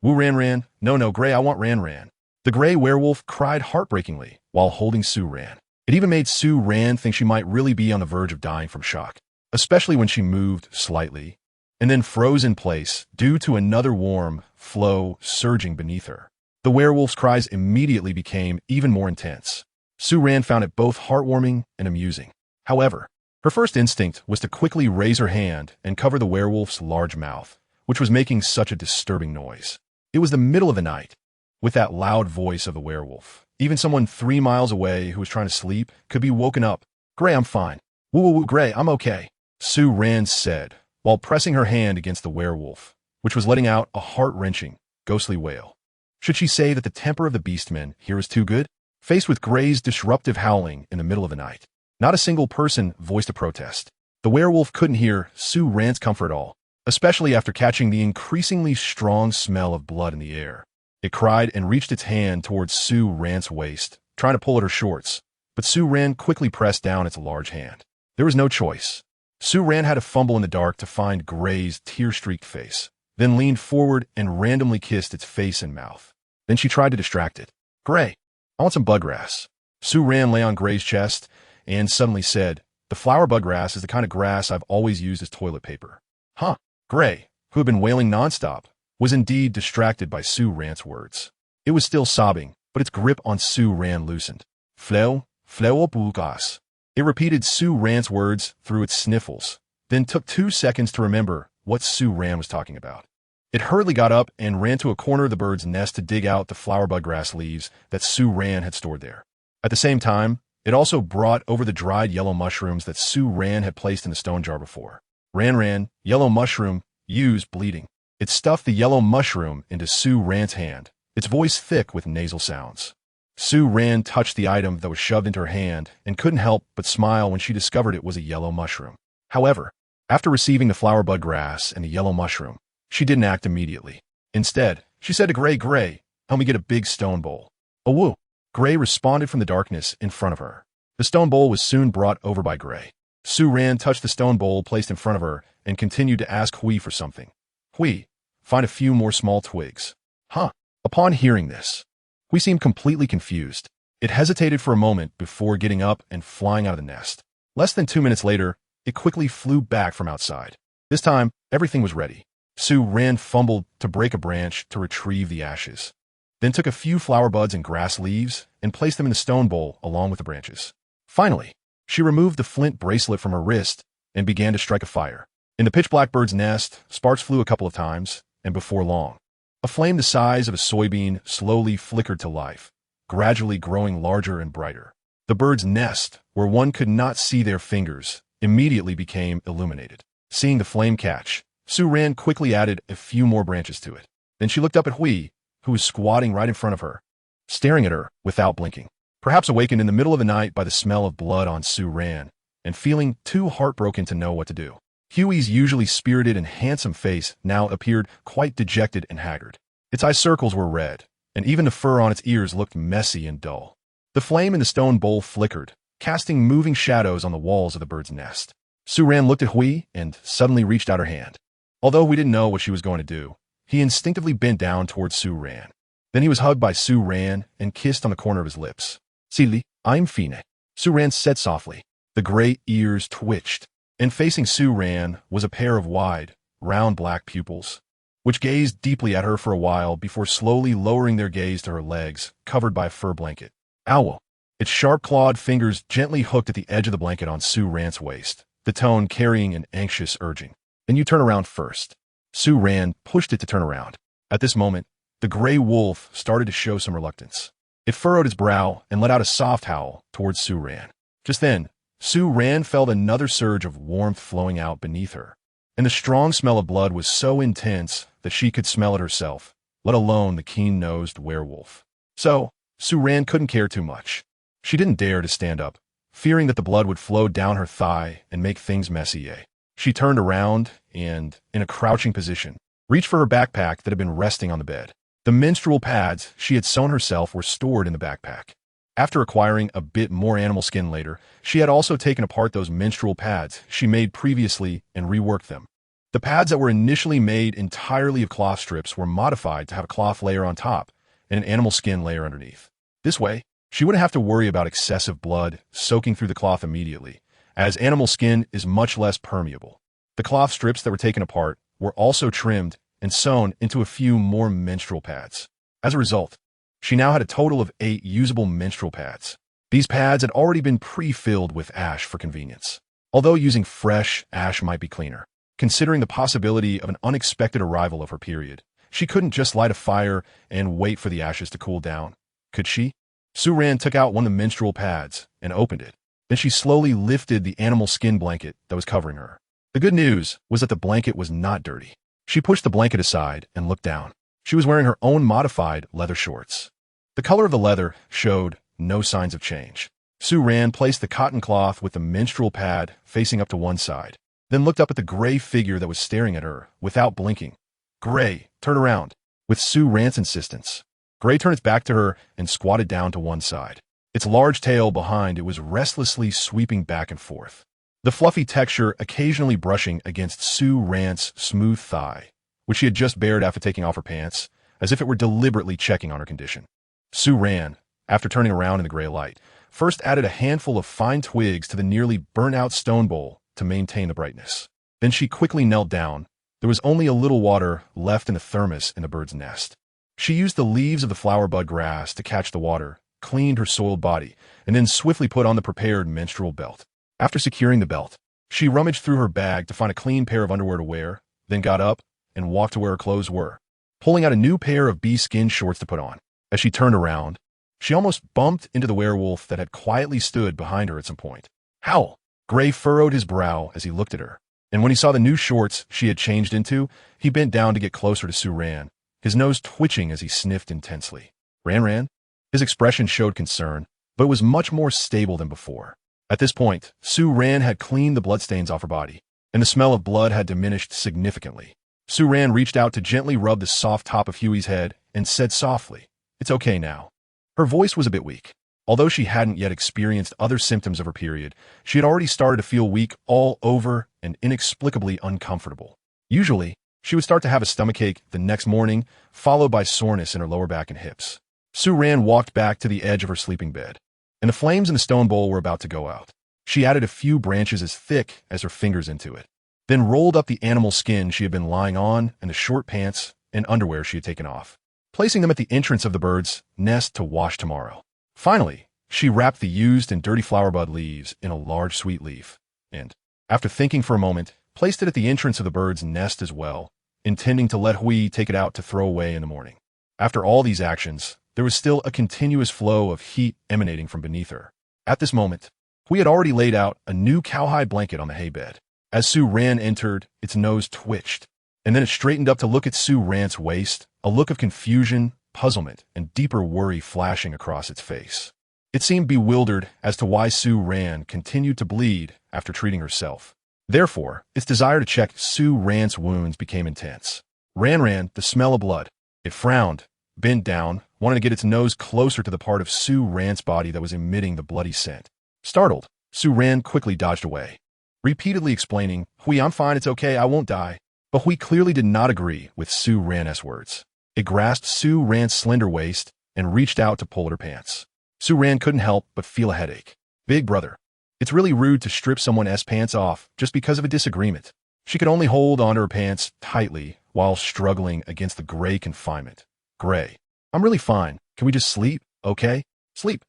woo Ran, no, Gray, I want Ran. The gray werewolf cried heartbreakingly while holding Sue Ran. It even made Sue Ran think she might really be on the verge of dying from shock, especially when she moved slightly and then froze in place due to another warm flow surging beneath her. The werewolf's cries immediately became even more intense. Sue Ran found it both heartwarming and amusing. However, her first instinct was to quickly raise her hand and cover the werewolf's large mouth, which was making such a disturbing noise. It was the middle of the night. With that loud voice of the werewolf, even someone 3 miles away who was trying to sleep could be woken up. Gray, I'm fine. Woo, Gray, I'm okay, Sue Ran said, while pressing her hand against the werewolf, which was letting out a heart-wrenching, ghostly wail. Should she say that the temper of the beastmen here was too good? Faced with Gray's disruptive howling in the middle of the night, not a single person voiced a protest. The werewolf couldn't hear Sue Ran's comfort at all, especially after catching the increasingly strong smell of blood in the air. It cried and reached its hand towards Sue Ran's waist, trying to pull at her shorts, but Sue Ran quickly pressed down its large hand. There was no choice. Sue Ran had to fumble in the dark to find Gray's tear-streaked face, then leaned forward and randomly kissed its face and mouth. Then she tried to distract it. Gray, I want some budgrass. Sue Ran lay on Gray's chest and suddenly said, the flower budgrass is the kind of grass I've always used as toilet paper. Huh. Gray, who had been wailing nonstop, was indeed distracted by Sue Ran's words. It was still sobbing, but its grip on Sue Ran loosened. Flower budgrass. It repeated Sue Ran's words through its sniffles, then took 2 seconds to remember what Sue Ran was talking about. It hurriedly got up and ran to a corner of the bird's nest to dig out the flowerbud grass leaves that Sue Ran had stored there. At the same time, it also brought over the dried yellow mushrooms that Sue Ran had placed in the stone jar before. Ran, yellow mushroom, use bleeding. It stuffed the yellow mushroom into Sue Ran's hand, its voice thick with nasal sounds. Sue Ran touched the item that was shoved into her hand and couldn't help but smile when she discovered it was a yellow mushroom. However, after receiving the flowerbud grass and the yellow mushroom, she didn't act immediately. Instead, she said to Gray, help me get a big stone bowl. A woo! Gray responded from the darkness in front of her. The stone bowl was soon brought over by Gray. Sue Ran touched the stone bowl placed in front of her and continued to ask Hui for something. Hui, find a few more small twigs. Huh. Upon hearing this, Hui seemed completely confused. It hesitated for a moment before getting up and flying out of the nest. Less than 2 minutes later, it quickly flew back from outside. This time, everything was ready. Sue Ran fumbled to break a branch to retrieve the ashes, then took a few flower buds and grass leaves and placed them in the stone bowl along with the branches. Finally, she removed the flint bracelet from her wrist and began to strike a fire. In the pitch-black bird's nest, sparks flew a couple of times, and before long, a flame the size of a soybean slowly flickered to life, gradually growing larger and brighter. The bird's nest, where one could not see their fingers, immediately became illuminated. Seeing the flame catch, Sue Ran quickly added a few more branches to it. Then she looked up at Hui, who was squatting right in front of her, staring at her without blinking. Perhaps awakened in the middle of the night by the smell of blood on Sue Ran, and feeling too heartbroken to know what to do. Huey's usually spirited and handsome face now appeared quite dejected and haggard. Its eye circles were red, and even the fur on its ears looked messy and dull. The flame in the stone bowl flickered, casting moving shadows on the walls of the bird's nest. Sue Ran looked at Hui and suddenly reached out her hand. Although we didn't know what she was going to do, he instinctively bent down towards Sue Ran. Then he was hugged by Sue Ran and kissed on the corner of his lips. Silly, I'm Fine, Sue Ran said softly. The gray ears twitched, and facing Sue Ran was a pair of wide, round black pupils, which gazed deeply at her for a while before slowly lowering their gaze to her legs, covered by a fur blanket. Owl. Its sharp-clawed fingers gently hooked at the edge of the blanket on Sue Ran's waist, the tone carrying an anxious urging. Then you turn around first. Sue Ran pushed it to turn around. At this moment, the gray wolf started to show some reluctance. It furrowed its brow and let out a soft howl towards Sue Ran. Just then, Sue Ran felt another surge of warmth flowing out beneath her, and the strong smell of blood was so intense that she could smell it herself, let alone the keen-nosed werewolf. So, Sue Ran couldn't care too much. She didn't dare to stand up, fearing that the blood would flow down her thigh and make things messy. She turned around and, in a crouching position, reached for her backpack that had been resting on the bed. The menstrual pads she had sewn herself were stored in the backpack. After acquiring a bit more animal skin later, she had also taken apart those menstrual pads she made previously and reworked them. The pads that were initially made entirely of cloth strips were modified to have a cloth layer on top and an animal skin layer underneath. This way, she wouldn't have to worry about excessive blood soaking through the cloth immediately, as animal skin is much less permeable. The cloth strips that were taken apart were also trimmed and sewn into a few more menstrual pads. As a result, she now had a total of 8 usable menstrual pads. These pads had already been pre-filled with ash for convenience, although using fresh ash might be cleaner. Considering the possibility of an unexpected arrival of her period, she couldn't just light a fire and wait for the ashes to cool down, could she? Sue Ran took out one of the menstrual pads and opened it. Then she slowly lifted the animal skin blanket that was covering her. The good news was that the blanket was not dirty. She pushed the blanket aside and looked down. She was wearing her own modified leather shorts. The color of the leather showed no signs of change. Sue Ran placed the cotton cloth with the menstrual pad facing up to one side, then looked up at the gray figure that was staring at her without blinking. Gray, turn around. With Sue Ran's insistence, Gray turned its back to her and squatted down to one side. Its large tail behind it was restlessly sweeping back and forth, the fluffy texture occasionally brushing against Sue Ran's smooth thigh, which she had just bared after taking off her pants, as if it were deliberately checking on her condition. Sue Ran, after turning around in the gray light, first added a handful of fine twigs to the nearly burnt-out stone bowl to maintain the brightness. Then she quickly knelt down. There was only a little water left in the thermos in the bird's nest. She used the leaves of the flower bud grass to catch the water, cleaned her soiled body, and then swiftly put on the prepared menstrual belt. After securing the belt, she rummaged through her bag to find a clean pair of underwear to wear, then got up and walked to where her clothes were, pulling out a new pair of bee-skin shorts to put on. As she turned around, she almost bumped into the werewolf that had quietly stood behind her at some point. Howl! Gray furrowed his brow as he looked at her, and when he saw the new shorts she had changed into, he bent down to get closer to Sue-Ran, his nose twitching as he sniffed intensely. Ran? His expression showed concern, but it was much more stable than before. At this point, Sue-Ran had cleaned the bloodstains off her body, and the smell of blood had diminished significantly. Sue-Ran reached out to gently rub the soft top of Huey's head and said softly, "It's okay now." Her voice was a bit weak. Although she hadn't yet experienced other symptoms of her period, she had already started to feel weak all over and inexplicably uncomfortable. Usually, she would start to have a stomachache the next morning, followed by soreness in her lower back and hips. Sue-Ran walked back to the edge of her sleeping bed, and the flames in the stone bowl were about to go out. She added a few branches as thick as her fingers into it, then rolled up the animal skin she had been lying on and the short pants and underwear she had taken off, placing them at the entrance of the bird's nest to wash tomorrow. Finally, she wrapped the used and dirty flowerbud leaves in a large sweet leaf, and, after thinking for a moment, placed it at the entrance of the bird's nest as well, intending to let Hui take it out to throw away in the morning. After all these actions, there was still a continuous flow of heat emanating from beneath her. At this moment, Hui had already laid out a new cowhide blanket on the hay bed. As Sue-Ran entered, its nose twitched, and then it straightened up to look at Sue-Ran's waist, a look of confusion, puzzlement, and deeper worry flashing across its face. It seemed bewildered as to why Sue-Ran continued to bleed after treating herself. Therefore, its desire to check Sue-Ran's wounds became intense. Ran, the smell of blood. It frowned, bent down, wanted to get its nose closer to the part of Sue-Ran's body that was emitting the bloody scent. Startled, Sue-Ran quickly dodged away, repeatedly explaining, "Hui, I'm fine, it's okay, I won't die." But Hui clearly did not agree with Sue-Ran's words. It grasped Sue-Ran's slender waist and reached out to pull at her pants. Sue-Ran couldn't help but feel a headache. Big brother. It's really rude to strip someone's pants off just because of a disagreement. She could only hold onto her pants tightly while struggling against the gray confinement. Gray. I'm really fine. Can we just sleep, okay? Sleep.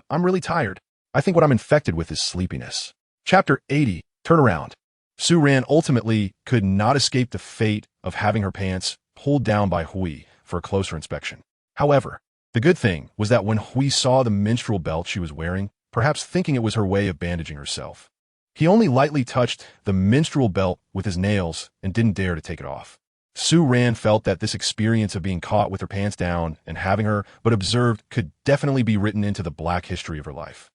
I'm really tired. I think what I'm infected with is sleepiness. Chapter 80. Turnaround. Sue-Ran ultimately could not escape the fate of having her pants pulled down by Hui for a closer inspection. However, the good thing was that when Hui saw the menstrual belt she was wearing, perhaps thinking it was her way of bandaging herself, he only lightly touched the menstrual belt with his nails and didn't dare to take it off. Sue-Ran felt that this experience of being caught with her pants down and having her but observed could definitely be written into the black history of her life.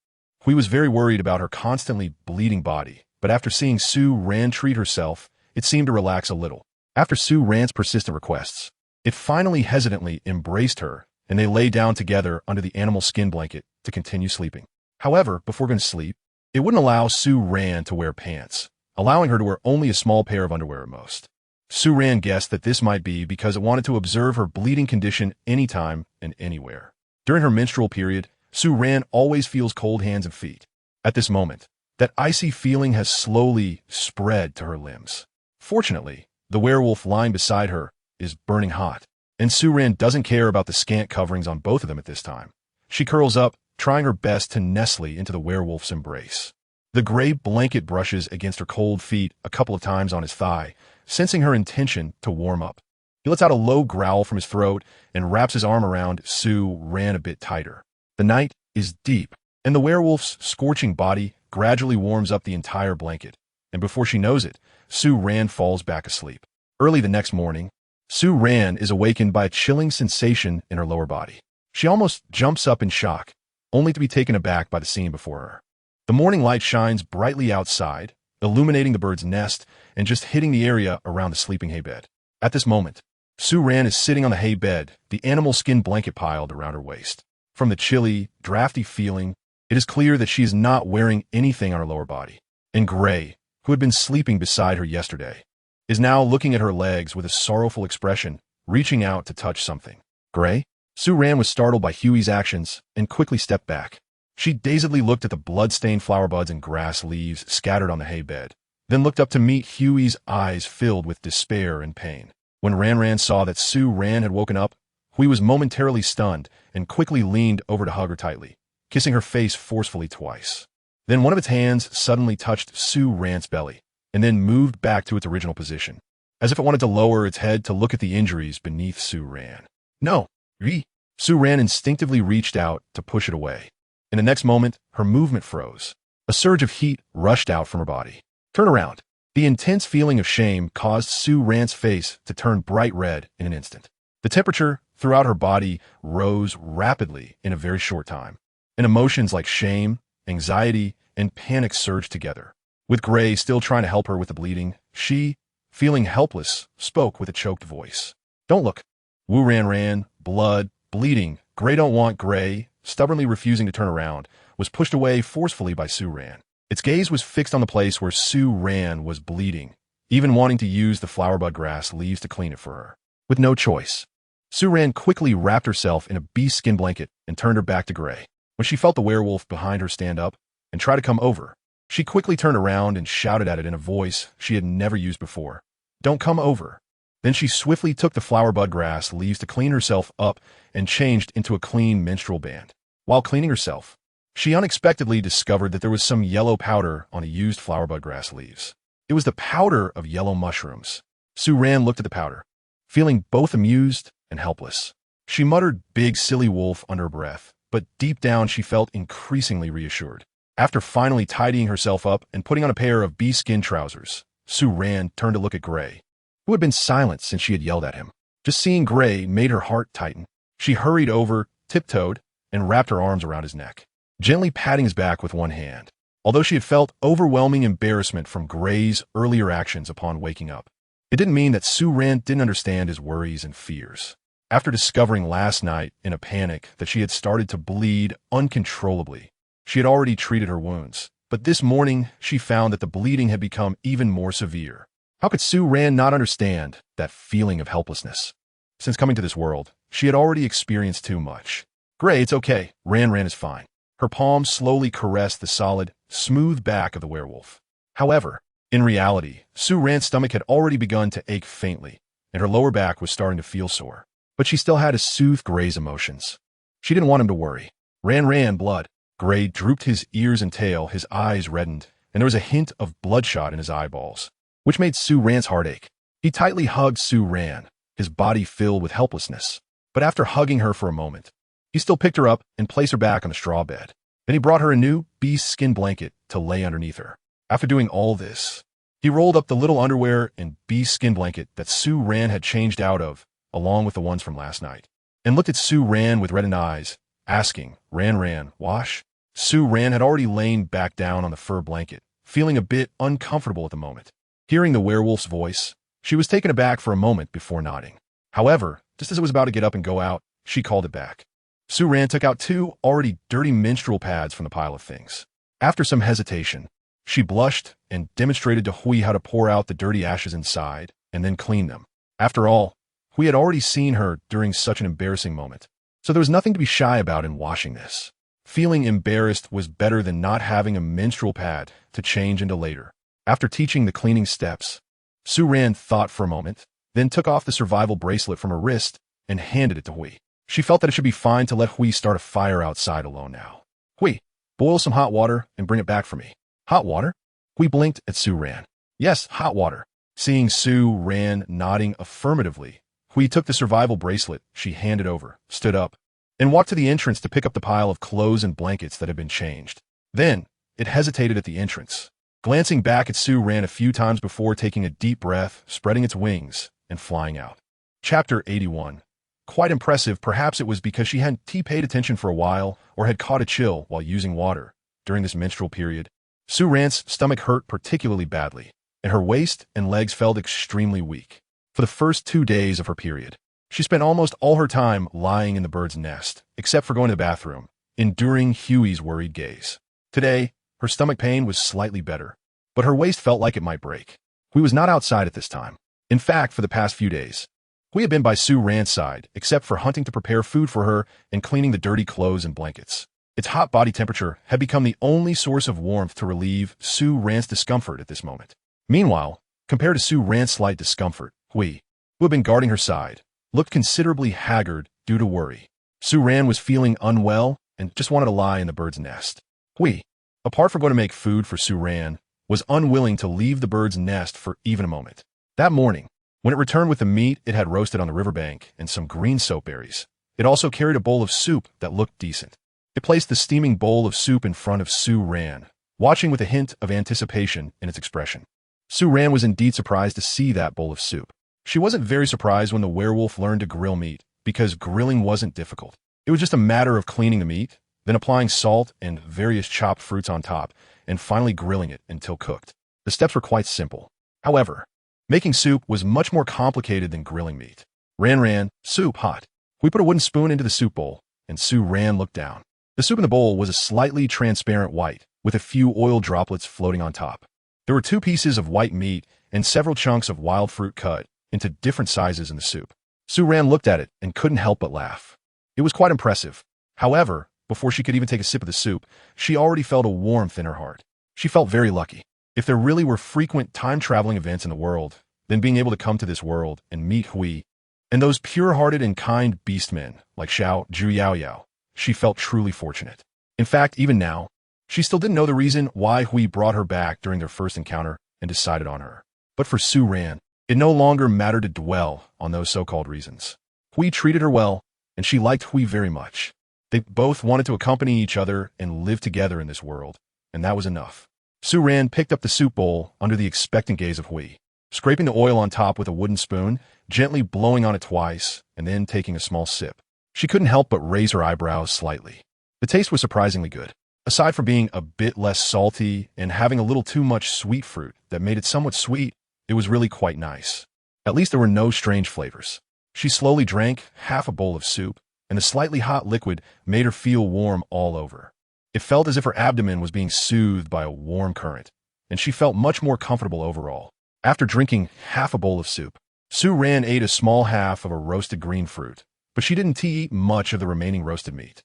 Hui was very worried about her constantly bleeding body, but after seeing Sue-Ran treat herself, it seemed to relax a little. After Sue-Ran's persistent requests, it finally hesitantly embraced her, and they lay down together under the animal skin blanket to continue sleeping. However, before going to sleep, it wouldn't allow Sue-Ran to wear pants, allowing her to wear only a small pair of underwear at most. Sue-Ran guessed that this might be because it wanted to observe her bleeding condition anytime and anywhere. During her menstrual period, Sue-Ran always feels cold hands and feet. At this moment, that icy feeling has slowly spread to her limbs. Fortunately, the werewolf lying beside her is burning hot, and Sue-Ran doesn't care about the scant coverings on both of them at this time. She curls up, trying her best to nestle into the werewolf's embrace. The gray blanket brushes against her cold feet a couple of times on his thigh, sensing her intention to warm up. He lets out a low growl from his throat and wraps his arm around Sue-Ran a bit tighter. The night is deep, and the werewolf's scorching body gradually warms up the entire blanket, and before she knows it, Sue-Ran falls back asleep. Early the next morning, Sue-Ran is awakened by a chilling sensation in her lower body. She almost jumps up in shock, only to be taken aback by the scene before her. The morning light shines brightly outside, illuminating the bird's nest and just hitting the area around the sleeping hay bed. At this moment, Sue-Ran is sitting on the hay bed, the animal skin blanket piled around her waist. From the chilly, drafty feeling, it is clear that she is not wearing anything on her lower body. And Gray, who had been sleeping beside her yesterday, is now looking at her legs with a sorrowful expression, reaching out to touch something. Gray? Sue-Ran was startled by Huey's actions and quickly stepped back. She dazedly looked at the blood-stained flower buds and grass leaves scattered on the hay bed, then looked up to meet Huey's eyes filled with despair and pain. When Ran saw that Sue-Ran had woken up, Hui was momentarily stunned and quickly leaned over to hug her tightly, kissing her face forcefully twice. Then one of its hands suddenly touched Su Ran's belly, and then moved back to its original position, as if it wanted to lower its head to look at the injuries beneath Su Ran. No, Ri. Su Ran instinctively reached out to push it away. In the next moment, her movement froze. A surge of heat rushed out from her body. Turn around. The intense feeling of shame caused Su Ran's face to turn bright red in an instant. The temperature throughout her body rose rapidly in a very short time, and emotions like shame, anxiety, and panic surged together. With Gray still trying to help her with the bleeding, she, feeling helpless, spoke with a choked voice. Don't look. Wu ran, blood, bleeding. Gray don't want. Gray, stubbornly refusing to turn around, was pushed away forcefully by Su Ran. Its gaze was fixed on the place where Su Ran was bleeding, even wanting to use the flowerbud grass leaves to clean it for her. With no choice, Su Ran quickly wrapped herself in a beast skin blanket and turned her back to Gray. When she felt the werewolf behind her stand up and try to come over, she quickly turned around and shouted at it in a voice she had never used before. Don't come over. Then she swiftly took the flowerbud grass leaves to clean herself up and changed into a clean menstrual band. While cleaning herself, she unexpectedly discovered that there was some yellow powder on a used flowerbud grass leaves. It was the powder of yellow mushrooms. Su Ran looked at the powder, feeling both amused and helpless. She muttered "big silly wolf" under her breath, but deep down she felt increasingly reassured. After finally tidying herself up and putting on a pair of bee skin trousers, Su Ran turned to look at Gray, who had been silent since she had yelled at him. Just seeing Gray made her heart tighten. She hurried over, tiptoed, and wrapped her arms around his neck, gently patting his back with one hand. Although she had felt overwhelming embarrassment from Gray's earlier actions upon waking up, it didn't mean that Su Ran didn't understand his worries and fears. After discovering last night in a panic that she had started to bleed uncontrollably, she had already treated her wounds, but this morning she found that the bleeding had become even more severe. How could Su Ran not understand that feeling of helplessness? Since coming to this world, she had already experienced too much. Gray, it's okay. Ran is fine. Her palm slowly caressed the solid, smooth back of the werewolf. However, in reality, Su Ran's stomach had already begun to ache faintly, and her lower back was starting to feel sore. But she still had to soothe Gray's emotions. She didn't want him to worry. Ran, blood. Gray drooped his ears and tail, his eyes reddened, and there was a hint of bloodshot in his eyeballs, which made Su Ran's heart ache. He tightly hugged Su Ran, his body filled with helplessness. But after hugging her for a moment, he still picked her up and placed her back on the straw bed. Then he brought her a new beast skin blanket to lay underneath her. After doing all this, he rolled up the little underwear and beast skin blanket that Su Ran had changed out of, along with the ones from last night, and looked at Su Ran with reddened eyes, asking, Ran, wash? Su Ran had already lain back down on the fur blanket, feeling a bit uncomfortable at the moment. Hearing the werewolf's voice, she was taken aback for a moment before nodding. However, just as it was about to get up and go out, she called it back. Su Ran took out 2 already dirty menstrual pads from the pile of things. After some hesitation, she blushed and demonstrated to Hui how to pour out the dirty ashes inside and then clean them. After all, Hui had already seen her during such an embarrassing moment, so there was nothing to be shy about in washing this. Feeling embarrassed was better than not having a menstrual pad to change into later. After teaching the cleaning steps, Su Ran thought for a moment, then took off the survival bracelet from her wrist and handed it to Hui. She felt that it should be fine to let Hui start a fire outside alone now. Hui, boil some hot water and bring it back for me. Hot water? Hui blinked at Su Ran. Yes, hot water. Seeing Su Ran nodding affirmatively, Hui took the survival bracelet she handed over, stood up, and walked to the entrance to pick up the pile of clothes and blankets that had been changed. Then, it hesitated at the entrance, glancing back at Su Ran a few times before taking a deep breath, spreading its wings, and flying out. Chapter 81. Quite impressive. Perhaps it was because she hadn't paid attention for a while or had caught a chill while using water during this menstrual period. Su Ran's stomach hurt particularly badly, and her waist and legs felt extremely weak. For the first 2 days of her period, she spent almost all her time lying in the bird's nest, except for going to the bathroom, enduring Huey's worried gaze. Today, her stomach pain was slightly better, but her waist felt like it might break. Hui was not outside at this time. In fact, for the past few days, Hui had been by Su Ran's side, except for hunting to prepare food for her and cleaning the dirty clothes and blankets. Its hot body temperature had become the only source of warmth to relieve Su Ran's discomfort at this moment. Meanwhile, compared to Su Ran's slight discomfort, Hui, who had been guarding her side, looked considerably haggard due to worry. Sue Ran was feeling unwell and just wanted to lie in the bird's nest. Hui, apart from going to make food for Sue Ran, was unwilling to leave the bird's nest for even a moment. That morning, when it returned with the meat it had roasted on the riverbank and some green soapberries, it also carried a bowl of soup that looked decent. It placed the steaming bowl of soup in front of Sue Ran, watching with a hint of anticipation in its expression. Sue Ran was indeed surprised to see that bowl of soup. She wasn't very surprised when the werewolf learned to grill meat, because grilling wasn't difficult. It was just a matter of cleaning the meat, then applying salt and various chopped fruits on top, and finally grilling it until cooked. The steps were quite simple. However, making soup was much more complicated than grilling meat. Ran, soup hot. We put a wooden spoon into the soup bowl, and Sue Ran looked down. The soup in the bowl was a slightly transparent white, with a few oil droplets floating on top. There were 2 pieces of white meat and several chunks of wild fruit cut into different sizes in the soup. Sue Ran looked at it and couldn't help but laugh. It was quite impressive. However, before she could even take a sip of the soup, she already felt a warmth in her heart. She felt very lucky. If there really were frequent time-traveling events in the world, then being able to come to this world and meet Hui, and those pure-hearted and kind beastmen like Xiao, Zhu Yao Yao, she felt truly fortunate. In fact, even now, she still didn't know the reason why Hui brought her back during their first encounter and decided on her. But for Sue Ran, it no longer mattered to dwell on those so-called reasons. Hui treated her well, and she liked Hui very much. They both wanted to accompany each other and live together in this world, and that was enough. Sue Ran picked up the soup bowl under the expectant gaze of Hui, scraping the oil on top with a wooden spoon, gently blowing on it twice, and then taking a small sip. She couldn't help but raise her eyebrows slightly. The taste was surprisingly good. Aside from being a bit less salty and having a little too much sweet fruit that made it somewhat sweet, it was really quite nice. At least there were no strange flavors. She slowly drank half a bowl of soup, and the slightly hot liquid made her feel warm all over. It felt as if her abdomen was being soothed by a warm current, and she felt much more comfortable overall. After drinking half a bowl of soup, Sue Ran ate a small half of a roasted green fruit, but she didn't eat much of the remaining roasted meat.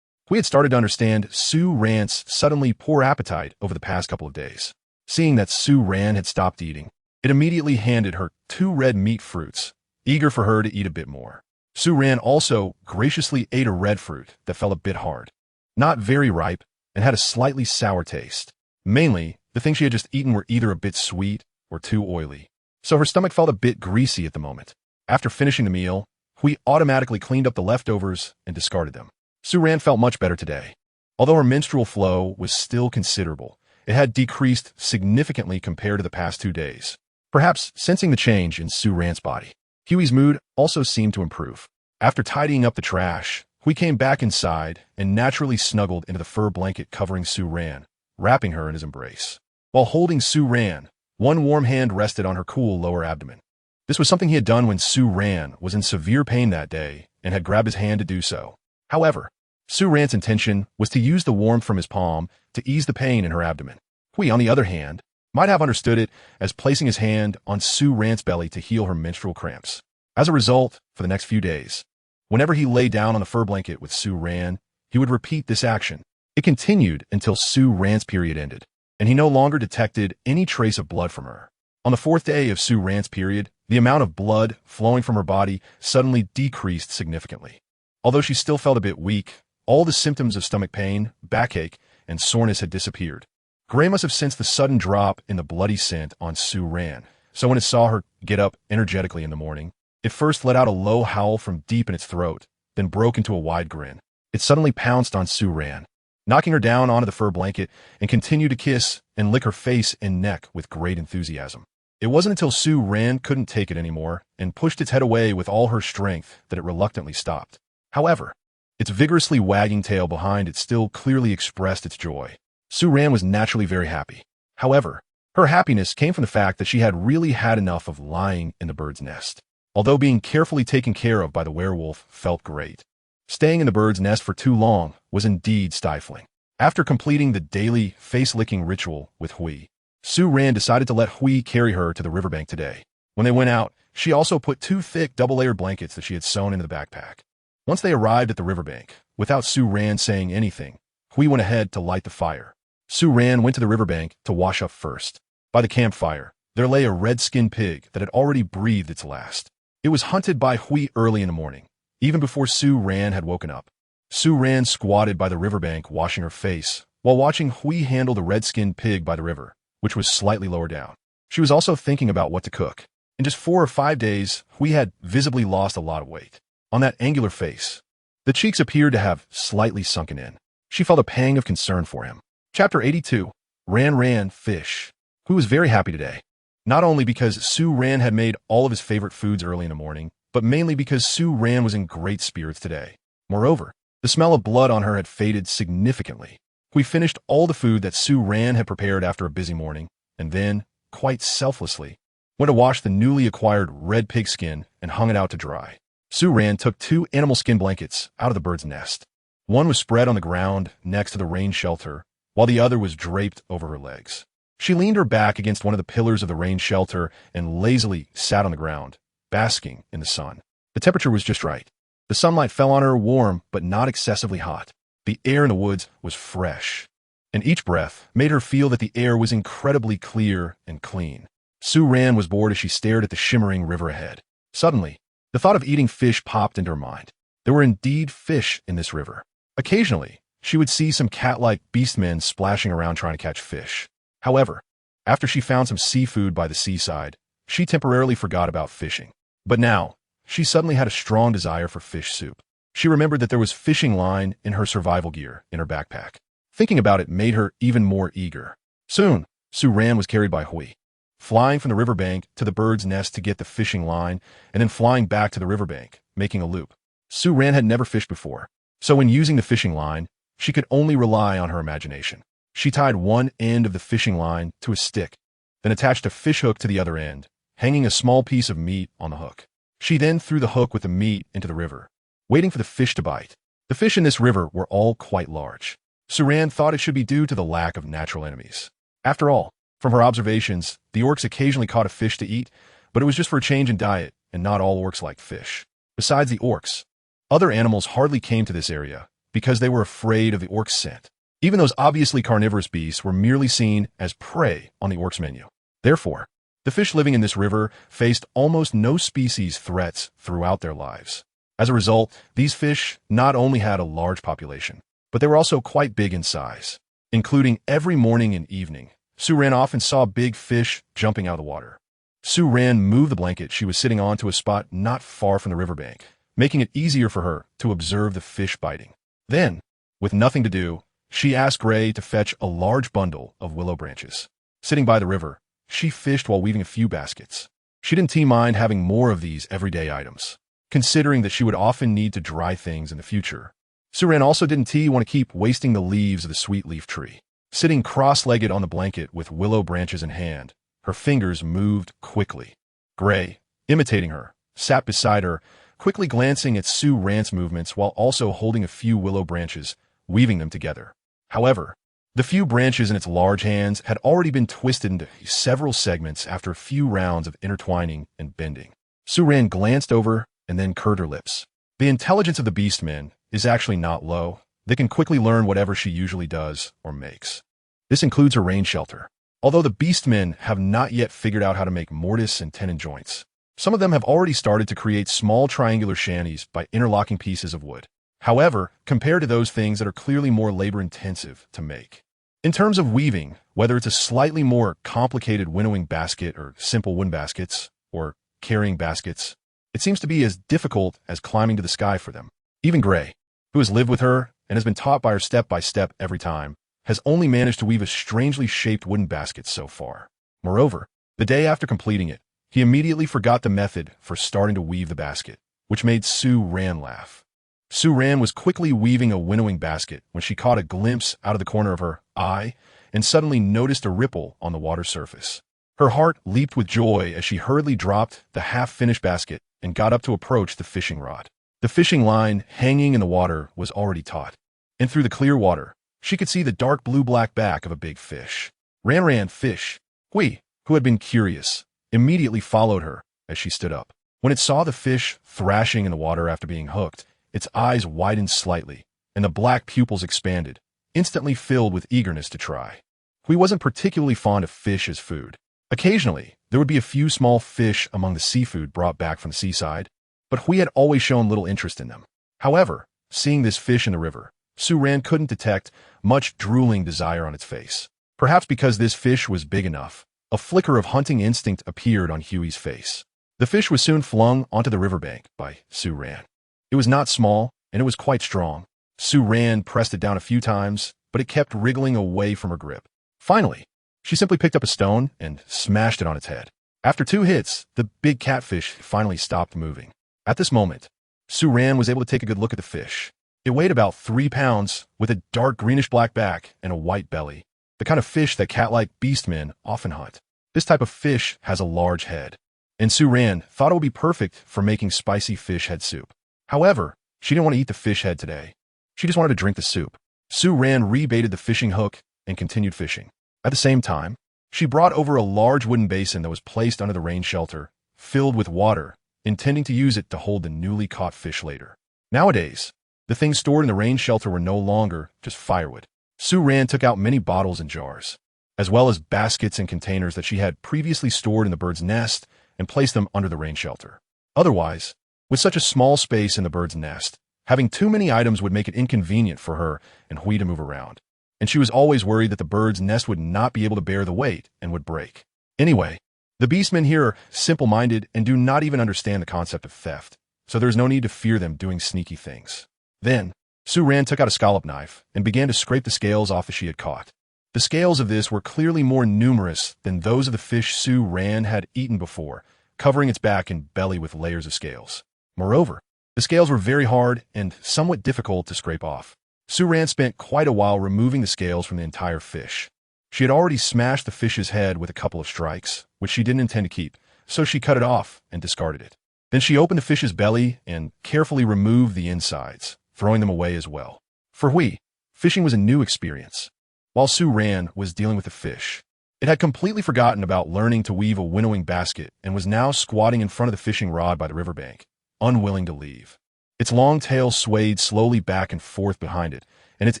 We had started to understand Sue Ran's suddenly poor appetite over the past couple of days. Seeing that Sue Ran had stopped eating, it immediately handed her 2 red meat fruits, eager for her to eat a bit more. Sue Ran also graciously ate a red fruit that felt a bit hard, not very ripe, and had a slightly sour taste. Mainly, the things she had just eaten were either a bit sweet or too oily, so her stomach felt a bit greasy at the moment. After finishing the meal, Hui automatically cleaned up the leftovers and discarded them. Sue Ran felt much better today. Although her menstrual flow was still considerable, it had decreased significantly compared to the past 2 days. Perhaps sensing the change in Sue Ran's body, Huey's mood also seemed to improve. After tidying up the trash, Hui came back inside and naturally snuggled into the fur blanket covering Sue Ran, wrapping her in his embrace. While holding Sue Ran, one warm hand rested on her cool lower abdomen. This was something he had done when Sue Ran was in severe pain that day and had grabbed his hand to do so. However, Sue Ran's intention was to use the warmth from his palm to ease the pain in her abdomen. Hui, on the other hand, might have understood it as placing his hand on Sue Ran's belly to heal her menstrual cramps. As a result, for the next few days, whenever he lay down on the fur blanket with Sue Ran, he would repeat this action. It continued until Sue Ran's period ended, and he no longer detected any trace of blood from her. On the 4th day of Sue Ran's period, the amount of blood flowing from her body suddenly decreased significantly. Although she still felt a bit weak, all the symptoms of stomach pain, backache, and soreness had disappeared. Gray must have sensed the sudden drop in the bloody scent on Sue Ran, so when it saw her get up energetically in the morning, it first let out a low howl from deep in its throat, then broke into a wide grin. It suddenly pounced on Sue Ran, knocking her down onto the fur blanket, and continued to kiss and lick her face and neck with great enthusiasm. It wasn't until Sue Ran couldn't take it anymore and pushed its head away with all her strength that it reluctantly stopped. However, its vigorously wagging tail behind it still clearly expressed its joy. Sue Ran was naturally very happy. However, her happiness came from the fact that she had really had enough of lying in the bird's nest. Although being carefully taken care of by the werewolf felt great, staying in the bird's nest for too long was indeed stifling. After completing the daily face-licking ritual with Hui, Sue Ran decided to let Hui carry her to the riverbank today. When they went out, she also put 2 thick double-layered blankets that she had sewn into the backpack. Once they arrived at the riverbank, without Sue Ran saying anything, Hui went ahead to light the fire. Sue Ran went to the riverbank to wash up first. By the campfire, there lay a red-skinned pig that had already breathed its last. It was hunted by Hui early in the morning, even before Su Ran had woken up. Su Ran squatted by the riverbank washing her face, while watching Hui handle the red-skinned pig by the river, which was slightly lower down. She was also thinking about what to cook. In just 4 or 5 days, Hui had visibly lost a lot of weight. On that angular face, the cheeks appeared to have slightly sunken in. She felt a pang of concern for him. Chapter 82. Ran Fish. Hui was very happy today. Not only because Su Ran had made all of his favorite foods early in the morning, but mainly because Su Ran was in great spirits today. Moreover, the smell of blood on her had faded significantly. Hui finished all the food that Su Ran had prepared after a busy morning, and then, quite selflessly, went to wash the newly acquired red pig skin and hung it out to dry. Su Ran took 2 animal skin blankets out of the bird's nest. One was spread on the ground next to the rain shelter, while the other was draped over her legs. She leaned her back against one of the pillars of the rain shelter and lazily sat on the ground, basking in the sun. The temperature was just right. The sunlight fell on her warm, but not excessively hot. The air in the woods was fresh, and each breath made her feel that the air was incredibly clear and clean. Su Ran was bored as she stared at the shimmering river ahead. Suddenly, the thought of eating fish popped into her mind. There were indeed fish in this river. Occasionally, she would see some cat-like beastmen splashing around trying to catch fish. However, after she found some seafood by the seaside, she temporarily forgot about fishing. But now, she suddenly had a strong desire for fish soup. She remembered that there was fishing line in her survival gear in her backpack. Thinking about it made her even more eager. Soon, Su Ran was carried by Hui, flying from the riverbank to the bird's nest to get the fishing line, and then flying back to the riverbank, making a loop. Su Ran had never fished before, so when using the fishing line, she could only rely on her imagination. She tied one end of the fishing line to a stick, then attached a fish hook to the other end, hanging a small piece of meat on the hook. She then threw the hook with the meat into the river, waiting for the fish to bite. The fish in this river were all quite large. Su Ran thought it should be due to the lack of natural enemies. After all, from her observations, the orcs occasionally caught a fish to eat, but it was just for a change in diet, and not all orcs liked fish. Besides the orcs, other animals hardly came to this area because they were afraid of the orcs' scent. Even those obviously carnivorous beasts were merely seen as prey on the orcs' menu. Therefore, the fish living in this river faced almost no species threats throughout their lives. As a result, these fish not only had a large population, but they were also quite big in size. Including every morning and evening, Su Ran often saw big fish jumping out of the water. Su Ran moved the blanket she was sitting on to a spot not far from the riverbank, making it easier for her to observe the fish biting. Then, with nothing to do, she asked Gray to fetch a large bundle of willow branches. Sitting by the river, she fished while weaving a few baskets. She didn't mind having more of these everyday items, considering that she would often need to dry things in the future. Su Ran also didn't want to keep wasting the leaves of the sweet leaf tree. Sitting cross-legged on the blanket with willow branches in hand, her fingers moved quickly. Gray, imitating her, sat beside her, quickly glancing at Su Ran's movements while also holding a few willow branches, weaving them together. However, the few branches in its large hands had already been twisted into several segments after a few rounds of intertwining and bending. Su Ran glanced over and then curled her lips. The intelligence of the beastmen is actually not low. They can quickly learn whatever she usually does or makes. This includes her rain shelter. Although the beastmen have not yet figured out how to make mortise and tenon joints, some of them have already started to create small triangular shanties by interlocking pieces of wood. However, compared to those things that are clearly more labor-intensive to make. In terms of weaving, whether it's a slightly more complicated winnowing basket or simple wooden baskets, or carrying baskets, it seems to be as difficult as climbing to the sky for them. Even Gray, who has lived with her and has been taught by her step by step every time, has only managed to weave a strangely shaped wooden basket so far. Moreover, the day after completing it, he immediately forgot the method for starting to weave the basket, which made Su Ran laugh. Su Ran was quickly weaving a winnowing basket when she caught a glimpse out of the corner of her eye and suddenly noticed a ripple on the water surface. Her heart leaped with joy as she hurriedly dropped the half-finished basket and got up to approach the fishing rod. The fishing line hanging in the water was already taut, and through the clear water, she could see the dark blue-black back of a big fish. Ran Fish. Hui, who had been curious, immediately followed her as she stood up. When it saw the fish thrashing in the water after being hooked, its eyes widened slightly, and the black pupils expanded, instantly filled with eagerness to try. Hui wasn't particularly fond of fish as food. Occasionally, there would be a few small fish among the seafood brought back from the seaside, but Hui had always shown little interest in them. However, seeing this fish in the river, Su-ran couldn't detect much drooling desire on its face. Perhaps because this fish was big enough, a flicker of hunting instinct appeared on Hui's face. The fish was soon flung onto the riverbank by Su-ran. It was not small, and it was quite strong. Su-ran pressed it down a few times, but it kept wriggling away from her grip. Finally, she simply picked up a stone and smashed it on its head. After 2 hits, the big catfish finally stopped moving. At this moment, Su-ran was able to take a good look at the fish. It weighed about 3 pounds, with a dark greenish-black back and a white belly, the kind of fish that cat-like beastmen often hunt. This type of fish has a large head, and Su-ran thought it would be perfect for making spicy fish head soup. However, she didn't want to eat the fish head today. She just wanted to drink the soup. Su-ran rebaited the fishing hook and continued fishing. At the same time, she brought over a large wooden basin that was placed under the rain shelter, filled with water, intending to use it to hold the newly caught fish later. Nowadays, the things stored in the rain shelter were no longer just firewood. Su-ran took out many bottles and jars, as well as baskets and containers that she had previously stored in the bird's nest and placed them under the rain shelter. Otherwise, with such a small space in the bird's nest, having too many items would make it inconvenient for her and Hui to move around, and she was always worried that the bird's nest would not be able to bear the weight and would break. Anyway, the beastmen here are simple-minded and do not even understand the concept of theft, so there is no need to fear them doing sneaky things. Then, Su-ran took out a scallop knife and began to scrape the scales off that she had caught. The scales of this were clearly more numerous than those of the fish Su-ran had eaten before, covering its back and belly with layers of scales. Moreover, the scales were very hard and somewhat difficult to scrape off. Su-ran spent quite a while removing the scales from the entire fish. She had already smashed the fish's head with a couple of strikes, which she didn't intend to keep, so she cut it off and discarded it. Then she opened the fish's belly and carefully removed the insides, throwing them away as well. For Hui, fishing was a new experience. While Su-ran was dealing with the fish, it had completely forgotten about learning to weave a winnowing basket and was now squatting in front of the fishing rod by the riverbank, unwilling to leave. Its long tail swayed slowly back and forth behind it, and its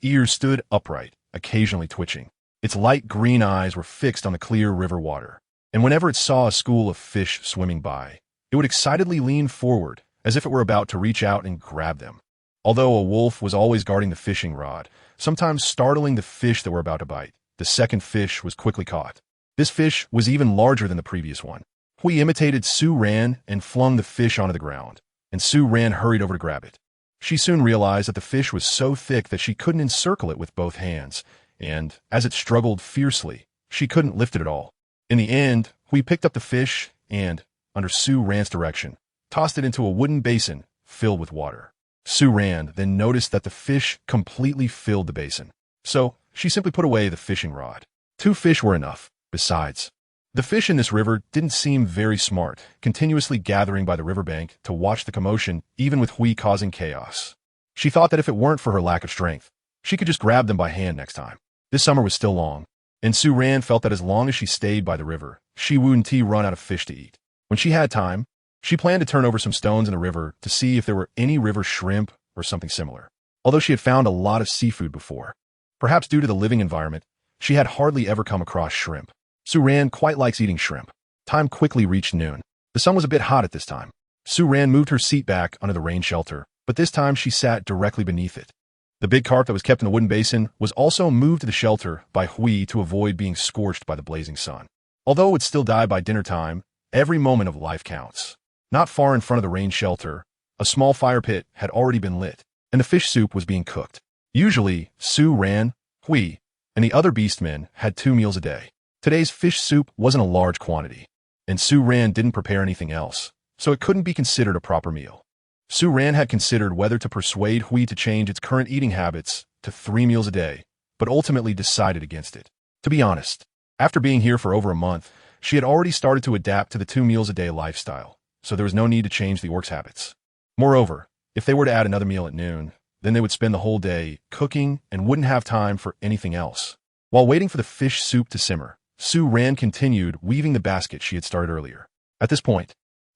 ears stood upright, occasionally twitching. Its light green eyes were fixed on the clear river water, and whenever it saw a school of fish swimming by, it would excitedly lean forward as if it were about to reach out and grab them. Although a wolf was always guarding the fishing rod, sometimes startling the fish that were about to bite, the second fish was quickly caught. This fish was even larger than the previous one. Hui imitated Su-ran and flung the fish onto the ground, and Su-ran hurried over to grab it. She soon realized that the fish was so thick that she couldn't encircle it with both hands, and as it struggled fiercely, she couldn't lift it at all. In the end, Hui picked up the fish and, under Su-ran's direction, tossed it into a wooden basin filled with water. Su-ran then noticed that the fish completely filled the basin, so she simply put away the fishing rod. 2 fish were enough. Besides, the fish in this river didn't seem very smart, continuously gathering by the riverbank to watch the commotion, even with Hui causing chaos. She thought that if it weren't for her lack of strength, she could just grab them by hand next time. This summer was still long, and Su-ran felt that as long as she stayed by the river, she wouldn't run out of fish to eat. When she had time, she planned to turn over some stones in the river to see if there were any river shrimp or something similar. Although she had found a lot of seafood before, perhaps due to the living environment, she had hardly ever come across shrimp. Su-ran quite likes eating shrimp. Time quickly reached noon. The sun was a bit hot at this time. Su-ran moved her seat back under the rain shelter, but this time she sat directly beneath it. The big carp that was kept in the wooden basin was also moved to the shelter by Hui to avoid being scorched by the blazing sun. Although it would still die by dinner time, every moment of life counts. Not far in front of the rain shelter, a small fire pit had already been lit, and the fish soup was being cooked. Usually, Su-ran, Hui, and the other beastmen had 2 meals a day. Today's fish soup wasn't a large quantity, and Su-ran didn't prepare anything else, so it couldn't be considered a proper meal. Su-ran had considered whether to persuade Hui to change its current eating habits to 3 meals a day, but ultimately decided against it. To be honest, after being here for over a month, she had already started to adapt to the 2 meals a day lifestyle, so there was no need to change the orc's habits. Moreover, if they were to add another meal at noon, then they would spend the whole day cooking and wouldn't have time for anything else. While waiting for the fish soup to simmer, Su-ran continued weaving the basket she had started earlier. At this point,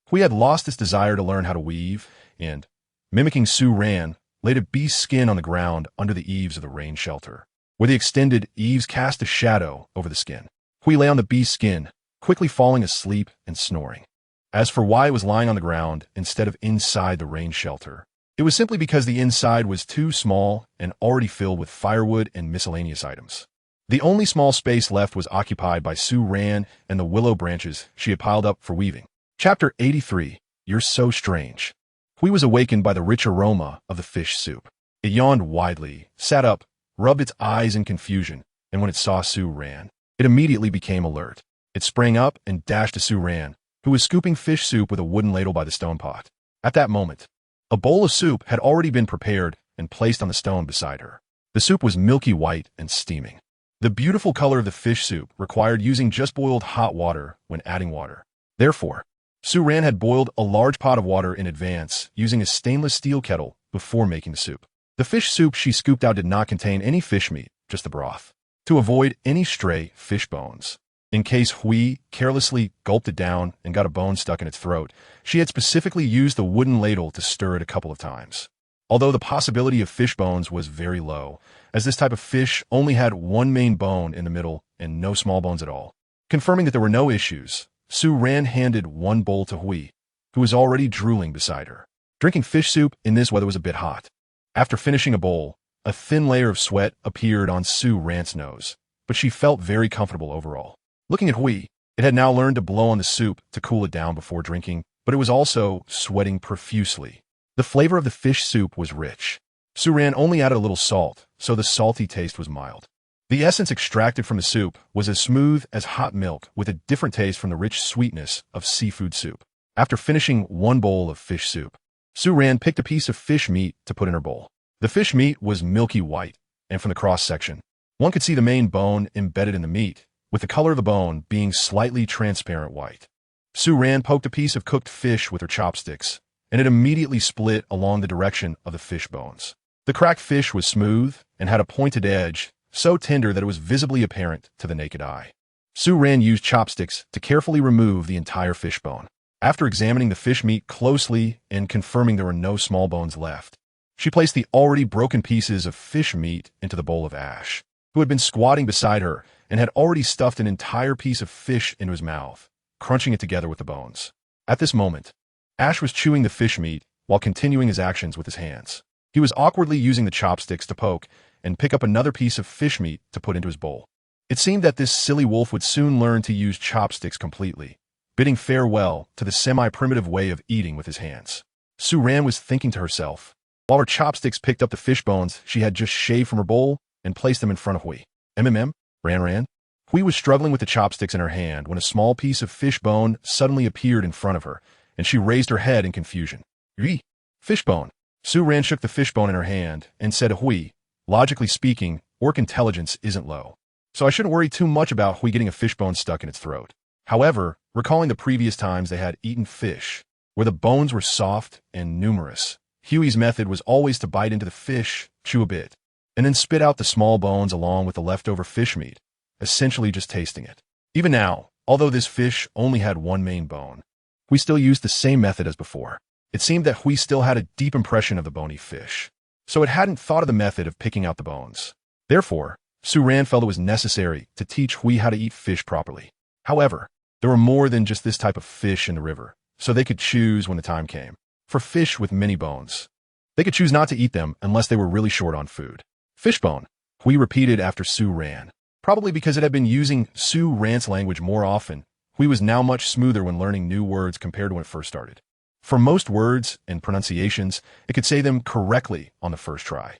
Hui had lost its desire to learn how to weave, and, mimicking Su-ran, laid a beast's skin on the ground under the eaves of the rain shelter, where the extended eaves cast a shadow over the skin. Hui lay on the beast's skin, quickly falling asleep and snoring. As for why it was lying on the ground instead of inside the rain shelter, it was simply because the inside was too small and already filled with firewood and miscellaneous items. The only small space left was occupied by Sue Ran and the willow branches she had piled up for weaving. Chapter 83. You're So Strange. Hui was awakened by the rich aroma of the fish soup. It yawned widely, sat up, rubbed its eyes in confusion, and when it saw Sue Ran, it immediately became alert. It sprang up and dashed to Sue Ran, who was scooping fish soup with a wooden ladle by the stone pot. At that moment, a bowl of soup had already been prepared and placed on the stone beside her. The soup was milky white and steaming. The beautiful color of the fish soup required using just boiled hot water when adding water. Therefore, Sue Ran had boiled a large pot of water in advance using a stainless steel kettle before making the soup. The fish soup she scooped out did not contain any fish meat, just the broth, to avoid any stray fish bones. In case Hui carelessly gulped it down and got a bone stuck in its throat, she had specifically used the wooden ladle to stir it a couple of times. Although the possibility of fish bones was very low, as this type of fish only had one main bone in the middle and no small bones at all. Confirming that there were no issues, Sue Ran handed one bowl to Hui, who was already drooling beside her. Drinking fish soup in this weather was a bit hot. After finishing a bowl, a thin layer of sweat appeared on Sue Ran's nose, but she felt very comfortable overall. Looking at Hui, it had now learned to blow on the soup to cool it down before drinking, but it was also sweating profusely. The flavor of the fish soup was rich. Sue Ran only added a little salt, so the salty taste was mild. The essence extracted from the soup was as smooth as hot milk with a different taste from the rich sweetness of seafood soup. After finishing one bowl of fish soup, Sue Ran picked a piece of fish meat to put in her bowl. The fish meat was milky white, and from the cross-section, one could see the main bone embedded in the meat, with the color of the bone being slightly transparent white. Sue Ran poked a piece of cooked fish with her chopsticks, and it immediately split along the direction of the fish bones. The cracked fish was smooth and had a pointed edge, so tender that it was visibly apparent to the naked eye. Sue Ran used chopsticks to carefully remove the entire fish bone. After examining the fish meat closely and confirming there were no small bones left, she placed the already broken pieces of fish meat into the bowl of Ash, who had been squatting beside her and had already stuffed an entire piece of fish into his mouth, crunching it together with the bones. At this moment, Ash was chewing the fish meat while continuing his actions with his hands. He was awkwardly using the chopsticks to poke and pick up another piece of fish meat to put into his bowl. It seemed that this silly wolf would soon learn to use chopsticks completely, bidding farewell to the semi-primitive way of eating with his hands. Sue Ran was thinking to herself, while her chopsticks picked up the fish bones she had just shaved from her bowl and placed them in front of Hui. Ran. Hui was struggling with the chopsticks in her hand when a small piece of fish bone suddenly appeared in front of her, and she raised her head in confusion. Fish bone. Sue Ran shook the fish bone in her hand and said to Hui, logically speaking, orc intelligence isn't low, so I shouldn't worry too much about Hui getting a fish bone stuck in its throat. However, recalling the previous times they had eaten fish, where the bones were soft and numerous, Huey's method was always to bite into the fish, chew a bit, and then spit out the small bones along with the leftover fish meat, essentially just tasting it. Even now, although this fish only had one main bone, Hui still used the same method as before. It seemed that Hui still had a deep impression of the bony fish, so it hadn't thought of the method of picking out the bones. Therefore, Sue Ran felt it was necessary to teach Hui how to eat fish properly. However, there were more than just this type of fish in the river, so they could choose when the time came. For fish with many bones, they could choose not to eat them unless they were really short on food. Fishbone, Hui repeated after Sue Ran. Probably because it had been using Sue Ran's language more often, Hui was now much smoother when learning new words compared to when it first started. For most words and pronunciations, it could say them correctly on the first try.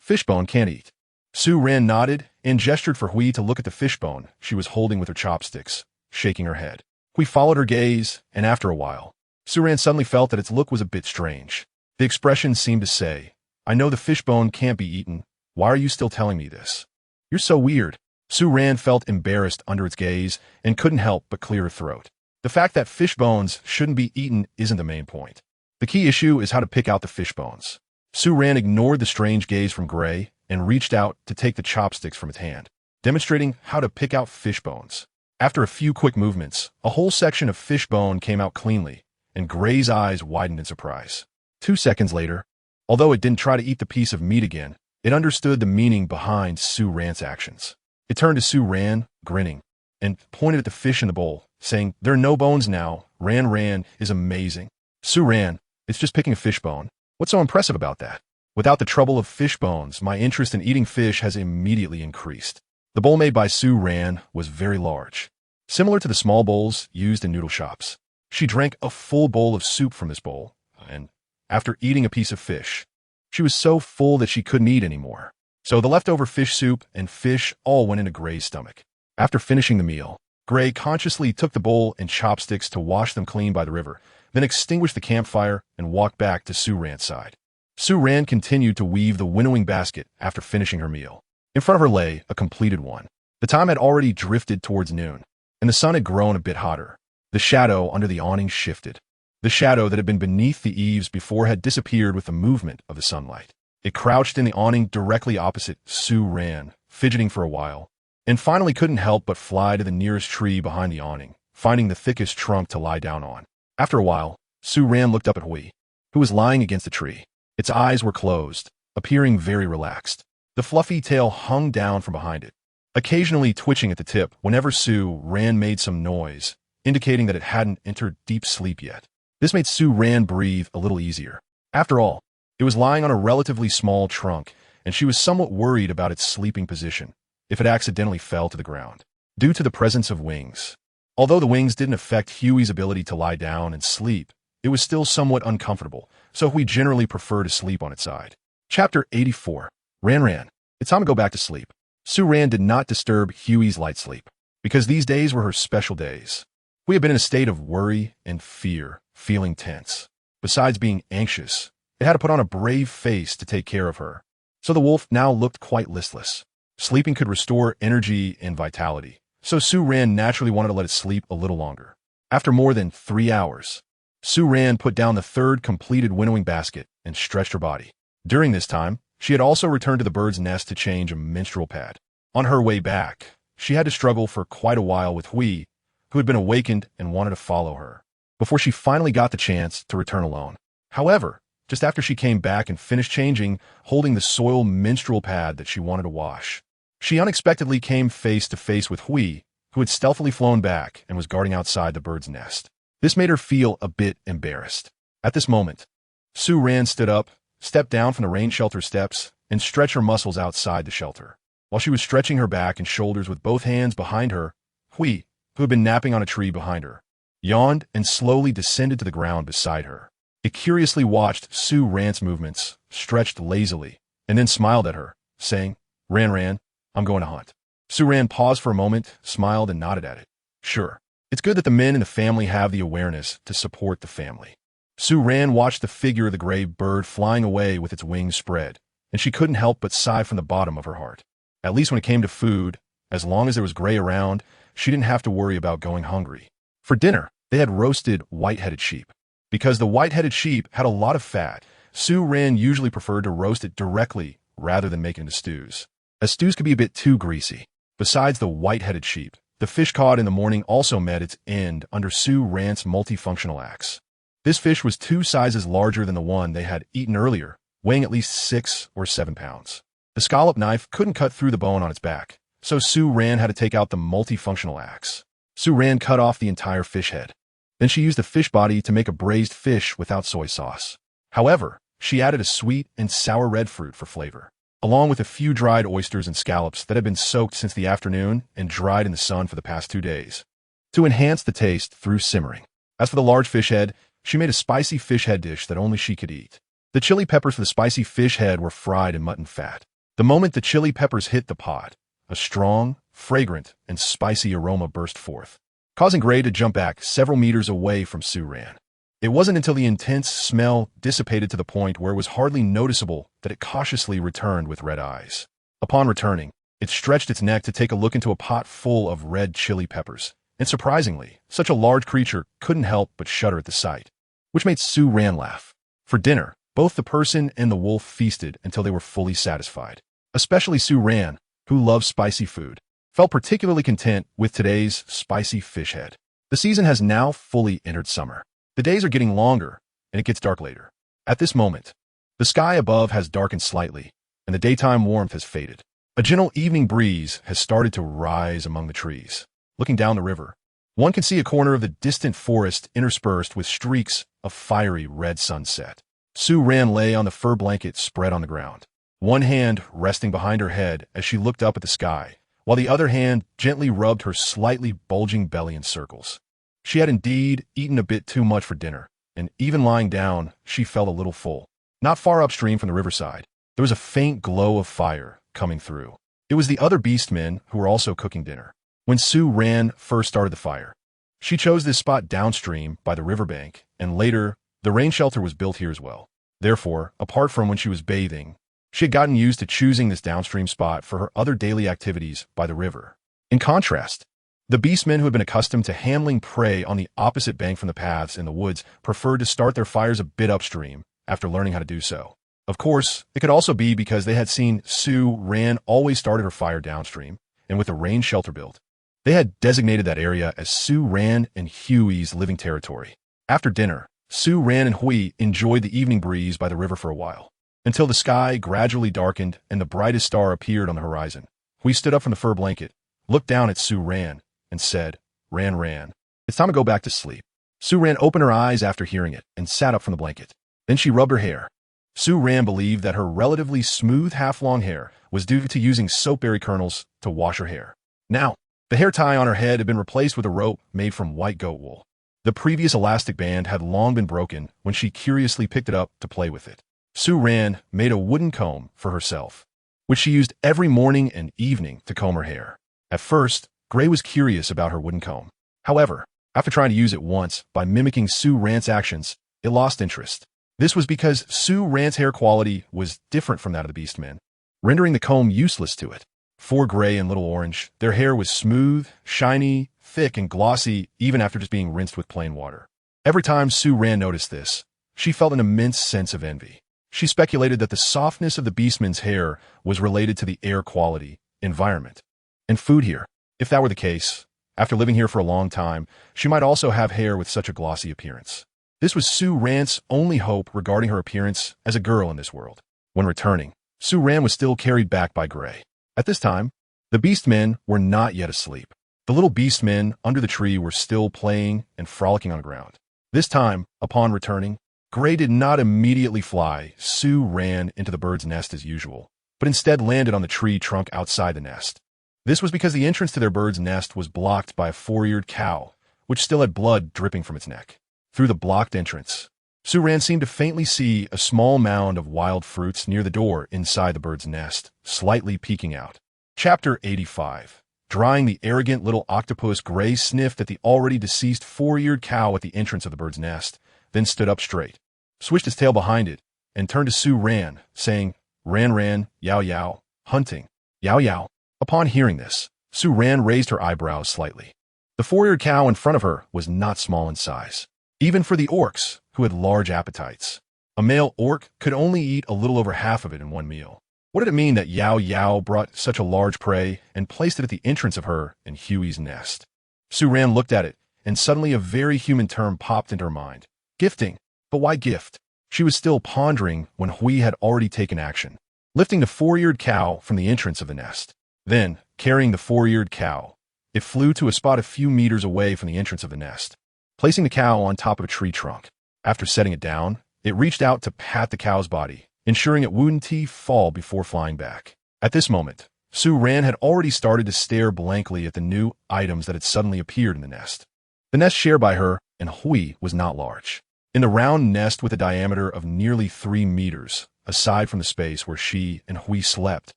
Fishbone can't eat. Sue Ran nodded and gestured for Hui to look at the fishbone she was holding with her chopsticks, shaking her head. Hui followed her gaze, and after a while, Sue Ran suddenly felt that its look was a bit strange. The expression seemed to say, I know the fishbone can't be eaten. Why are you still telling me this? You're so weird. Sue Ran felt embarrassed under its gaze and couldn't help but clear her throat. The fact that fish bones shouldn't be eaten isn't the main point. The key issue is how to pick out the fish bones. Sue Ran ignored the strange gaze from Gray and reached out to take the chopsticks from its hand, demonstrating how to pick out fish bones. After a few quick movements, a whole section of fish bone came out cleanly, and Gray's eyes widened in surprise. 2 seconds later, although it didn't try to eat the piece of meat again, it understood the meaning behind Sue Ran's actions. It turned to Sue Ran, grinning, and pointed at the fish in the bowl, saying, "There are no bones now. Ran is amazing." Sue ran. "It's just picking a fish bone. What's so impressive about that?" Without the trouble of fish bones, my interest in eating fish has immediately increased. The bowl made by Sue Ran was very large, similar to the small bowls used in noodle shops. She drank a full bowl of soup from this bowl, and after eating a piece of fish, she was so full that she couldn't eat anymore. So the leftover fish soup and fish all went into Gray's stomach. After finishing the meal, Gray consciously took the bowl and chopsticks to wash them clean by the river, then extinguished the campfire and walked back to Sue Ran's side. Sue Ran continued to weave the winnowing basket after finishing her meal. In front of her lay a completed one. The time had already drifted towards noon, and the sun had grown a bit hotter. The shadow under the awning shifted. The shadow that had been beneath the eaves before had disappeared with the movement of the sunlight. It crouched in the awning directly opposite Sue Ran, fidgeting for a while, and finally couldn't help but fly to the nearest tree behind the awning, finding the thickest trunk to lie down on. After a while, Sue Ran looked up at Hui, who was lying against the tree. Its eyes were closed, appearing very relaxed. The fluffy tail hung down from behind it, occasionally twitching at the tip whenever Sue Ran made some noise, indicating that it hadn't entered deep sleep yet. This made Sue Ran breathe a little easier. After all, it was lying on a relatively small trunk, and she was somewhat worried about its sleeping position if it accidentally fell to the ground. Due to the presence of wings, although the wings didn't affect Huey's ability to lie down and sleep, it was still somewhat uncomfortable, so we generally prefer to sleep on its side. Chapter 84. Ran. It's time to go back to sleep. Sue Ran did not disturb Huey's light sleep, because these days were her special days. We had been in a state of worry and fear, feeling tense. Besides being anxious, it had to put on a brave face to take care of her. So the wolf now looked quite listless. Sleeping could restore energy and vitality, so Sue Ran naturally wanted to let it sleep a little longer. After more than 3 hours, Sue Ran put down the third completed winnowing basket and stretched her body. During this time, she had also returned to the bird's nest to change a menstrual pad. On her way back, she had to struggle for quite a while with Hui, who had been awakened and wanted to follow her, before she finally got the chance to return alone. However, just after she came back and finished changing, holding the soiled menstrual pad that she wanted to wash, she unexpectedly came face to face with Hui, who had stealthily flown back and was guarding outside the bird's nest. This made her feel a bit embarrassed. At this moment, Sue Ran stood up, stepped down from the rain shelter steps, and stretched her muscles outside the shelter. While she was stretching her back and shoulders with both hands behind her, Hui, who had been napping on a tree behind her, yawned and slowly descended to the ground beside her. It curiously watched Sue Ran's movements, stretched lazily, and then smiled at her, saying, Ran, I'm going to hunt." Sue Ran paused for a moment, smiled, and nodded at it. Sure. It's good that the men in the family have the awareness to support the family. Sue Ran watched the figure of the gray bird flying away with its wings spread, and she couldn't help but sigh from the bottom of her heart. At least when it came to food, as long as there was Gray around, she didn't have to worry about going hungry. For dinner, they had roasted white-headed sheep. Because the white-headed sheep had a lot of fat, Sue Ran usually preferred to roast it directly rather than make it into stews, as stews could be a bit too greasy. Besides the white-headed sheep, the fish caught in the morning also met its end under Sue Ran's multifunctional axe. This fish was 2 sizes larger than the one they had eaten earlier, weighing at least 6 or 7 pounds. The scallop knife couldn't cut through the bone on its back, so Sue Ran had to take out the multifunctional axe. Sue Ran cut off the entire fish head. Then she used the fish body to make a braised fish without soy sauce. However, she added a sweet and sour red fruit for flavor, along with a few dried oysters and scallops that had been soaked since the afternoon and dried in the sun for the past 2 days, to enhance the taste through simmering. As for the large fish head, she made a spicy fish head dish that only she could eat. The chili peppers for the spicy fish head were fried in mutton fat. The moment the chili peppers hit the pot, a strong, fragrant, and spicy aroma burst forth, causing Gray to jump back several meters away from Sue Ran. It wasn't until the intense smell dissipated to the point where it was hardly noticeable that it cautiously returned with red eyes. Upon returning, it stretched its neck to take a look into a pot full of red chili peppers, and surprisingly, such a large creature couldn't help but shudder at the sight, which made Sue Ran laugh. For dinner, both the person and the wolf feasted until they were fully satisfied. Especially Sue Ran, who loved spicy food, felt particularly content with today's spicy fish head. The season has now fully entered summer. The days are getting longer, and it gets dark later. At this moment, the sky above has darkened slightly, and the daytime warmth has faded. A gentle evening breeze has started to rise among the trees. Looking down the river, One can see a corner of the distant forest interspersed with streaks of fiery red sunset. Su Ran lay on the fur blanket spread on the ground, one hand resting behind her head as she looked up at the sky, while the other hand gently rubbed her slightly bulging belly in circles. She had indeed eaten a bit too much for dinner, and even lying down, she felt a little full. Not far upstream from the riverside, there was a faint glow of fire coming through. It was the other beastmen who were also cooking dinner. When Su Ran first started the fire, she chose this spot downstream by the riverbank, and later, the rain shelter was built here as well. Therefore, apart from when she was bathing, she had gotten used to choosing this downstream spot for her other daily activities by the river. In contrast, the beastmen who had been accustomed to handling prey on the opposite bank from the paths in the woods preferred to start their fires a bit upstream after learning how to do so. Of course, it could also be because they had seen Su Ran always started her fire downstream, and with the rain shelter built, they had designated that area as Su Ran and Huey's living territory. After dinner, Su Ran and Hui enjoyed the evening breeze by the river for a while, until the sky gradually darkened and the brightest star appeared on the horizon. Hui stood up from the fur blanket, looked down at Su Ran, and said, Ran, it's time to go back to sleep. Su Ran opened her eyes after hearing it and sat up from the blanket. Then she rubbed her hair. Su Ran believed that her relatively smooth half-long hair was due to using soapberry kernels to wash her hair. Now, the hair tie on her head had been replaced with a rope made from white goat wool. The previous elastic band had long been broken when she curiously picked it up to play with it. Su Ran made a wooden comb for herself, which she used every morning and evening to comb her hair. At first, Gray was curious about her wooden comb. However, after trying to use it once by mimicking Su Ran's actions, it lost interest. This was because Su Ran's hair quality was different from that of the beastmen, rendering the comb useless to it. For Gray and Little Orange, their hair was smooth, shiny, thick, and glossy even after just being rinsed with plain water. Every time Su Ran noticed this, she felt an immense sense of envy. She speculated that the softness of the beastmen's hair was related to the air quality, environment, and food here. If that were the case, after living here for a long time, she might also have hair with such a glossy appearance. This was Su Ran's only hope regarding her appearance as a girl in this world. When returning, Su Ran was still carried back by Gray. At this time, the beastmen were not yet asleep. The little beastmen under the tree were still playing and frolicking on the ground. This time, upon returning, Gray did not immediately fly Su Ran into the bird's nest as usual, but instead landed on the tree trunk outside the nest. This was because the entrance to their bird's nest was blocked by a four-eared cow, which still had blood dripping from its neck. Through the blocked entrance, Su Ran seemed to faintly see a small mound of wild fruits near the door inside the bird's nest, slightly peeking out. Chapter 85. Drying the arrogant little octopus, Gray sniffed at the already deceased four-eared cow at the entrance of the bird's nest, then stood up straight, swished his tail behind it, and turned to Su Ran, saying, Ran, yow yow, hunting, yow yow. Upon hearing this, Su Ran raised her eyebrows slightly. The four-eared cow in front of her was not small in size, even for the orcs, who had large appetites. A male orc could only eat a little over half of it in one meal. What did it mean that Yao Yao brought such a large prey and placed it at the entrance of her and Huey's nest? Su Ran looked at it, and suddenly a very human term popped into her mind. Gifting. But why gift? She was still pondering when Hui had already taken action, lifting the four-eared cow from the entrance of the nest. Then, carrying the four-eared cow, it flew to a spot a few meters away from the entrance of the nest, placing the cow on top of a tree trunk. After setting it down, it reached out to pat the cow's body, ensuring it wouldn't fall before flying back. At this moment, Su Ran had already started to stare blankly at the new items that had suddenly appeared in the nest. The nest shared by her and Hui was not large. In the round nest with a diameter of nearly 3 meters, aside from the space where she and Hui slept,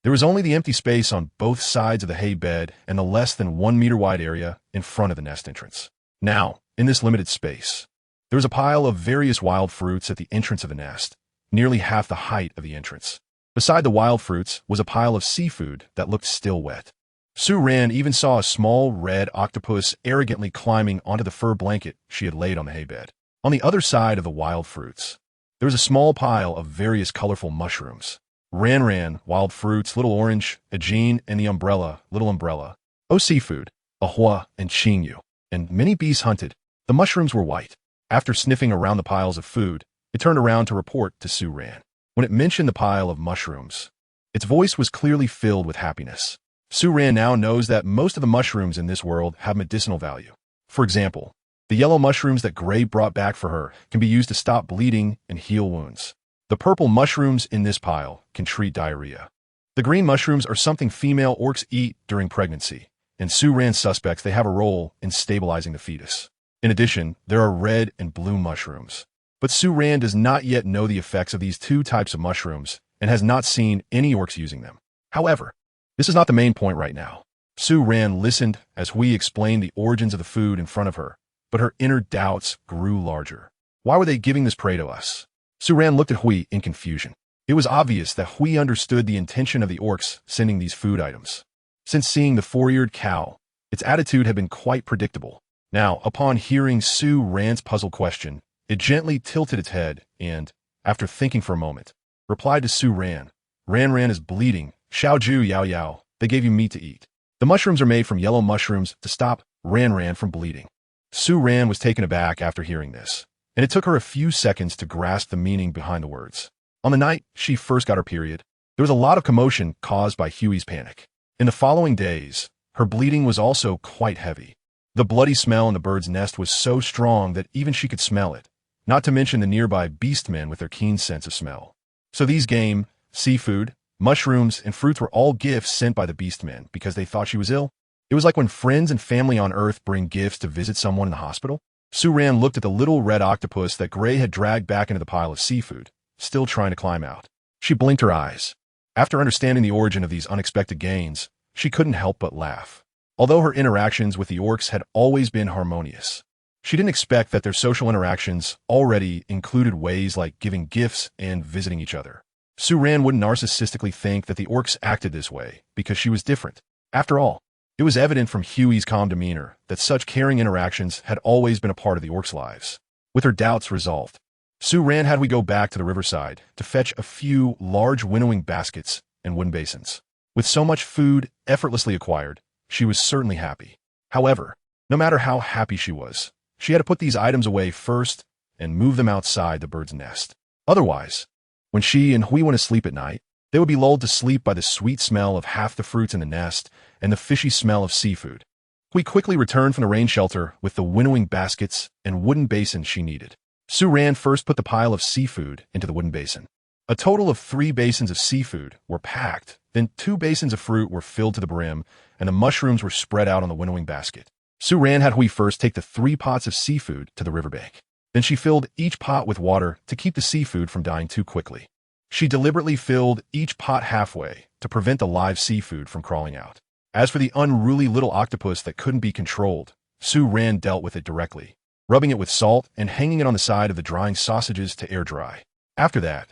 there was only the empty space on both sides of the hay bed and the less than 1 meter wide area in front of the nest entrance. Now, in this limited space, there was a pile of various wild fruits at the entrance of the nest, nearly half the height of the entrance. Beside the wild fruits was a pile of seafood that looked still wet. Su Ran even saw a small red octopus arrogantly climbing onto the fur blanket she had laid on the hay bed. On the other side of the wild fruits, there was a small pile of various colorful mushrooms. Ran, wild fruits, Little Orange, Ajin, and the umbrella, Little Umbrella, seafood, Ahua, and Qingyu, and many bees hunted. The mushrooms were white. After sniffing around the piles of food, it turned around to report to Su Ran. When it mentioned the pile of mushrooms, its voice was clearly filled with happiness. Su Ran now knows that most of the mushrooms in this world have medicinal value. For example, the yellow mushrooms that Gray brought back for her can be used to stop bleeding and heal wounds. The purple mushrooms in this pile can treat diarrhea. The green mushrooms are something female orcs eat during pregnancy, and Sue Rand suspects they have a role in stabilizing the fetus. In addition, there are red and blue mushrooms. But Sue Rand does not yet know the effects of these two types of mushrooms and has not seen any orcs using them. However, this is not the main point right now. Sue Rand listened as Hui explained the origins of the food in front of her, but her inner doubts grew larger. Why were they giving this prey to us? Sue Rand looked at Hui in confusion. It was obvious that Hui understood the intention of the orcs sending these food items. Since seeing the four-eared cow, its attitude had been quite predictable. Now, upon hearing Sue Rand's puzzle question, it gently tilted its head and, after thinking for a moment, replied to Sue Rand. Ran is bleeding. Xiao Ju Yao Yao. They gave you meat to eat. The mushrooms are made from yellow mushrooms to stop Ran from bleeding. Sue Rand was taken aback after hearing this, and it took her a few seconds to grasp the meaning behind the words. On the night she first got her period, there was a lot of commotion caused by Huey's panic. In the following days, her bleeding was also quite heavy. The bloody smell in the bird's nest was so strong that even she could smell it, not to mention the nearby beastmen with their keen sense of smell. So these game, seafood, mushrooms, and fruits were all gifts sent by the beastmen because they thought she was ill. It was like when friends and family on Earth bring gifts to visit someone in the hospital. Sue Rand looked at the little red octopus that Gray had dragged back into the pile of seafood, still trying to climb out. She blinked her eyes. After understanding the origin of these unexpected gains, she couldn't help but laugh. Although her interactions with the orcs had always been harmonious, she didn't expect that their social interactions already included ways like giving gifts and visiting each other. Sue Rand wouldn't narcissistically think that the orcs acted this way because she was different. After all, it was evident from Huey's calm demeanor that such caring interactions had always been a part of the orcs' lives. With her doubts resolved, Sue Rand had we go back to the riverside to fetch a few large winnowing baskets and wooden basins. With so much food effortlessly acquired, she was certainly happy. However, no matter how happy she was, she had to put these items away first and move them outside the bird's nest. Otherwise, when she and Hui went to sleep at night, they would be lulled to sleep by the sweet smell of half the fruits in the nest and the fishy smell of seafood. Hui quickly returned from the rain shelter with the winnowing baskets and wooden basins she needed. Sue Rand first put the pile of seafood into the wooden basin. A total of 3 basins of seafood were packed, then 2 basins of fruit were filled to the brim, and the mushrooms were spread out on the winnowing basket. Sue Rand had Hui first take the 3 pots of seafood to the riverbank. Then she filled each pot with water to keep the seafood from dying too quickly. She deliberately filled each pot halfway to prevent the live seafood from crawling out. As for the unruly little octopus that couldn't be controlled, Sue Rand dealt with it directly, rubbing it with salt and hanging it on the side of the drying sausages to air dry. After that,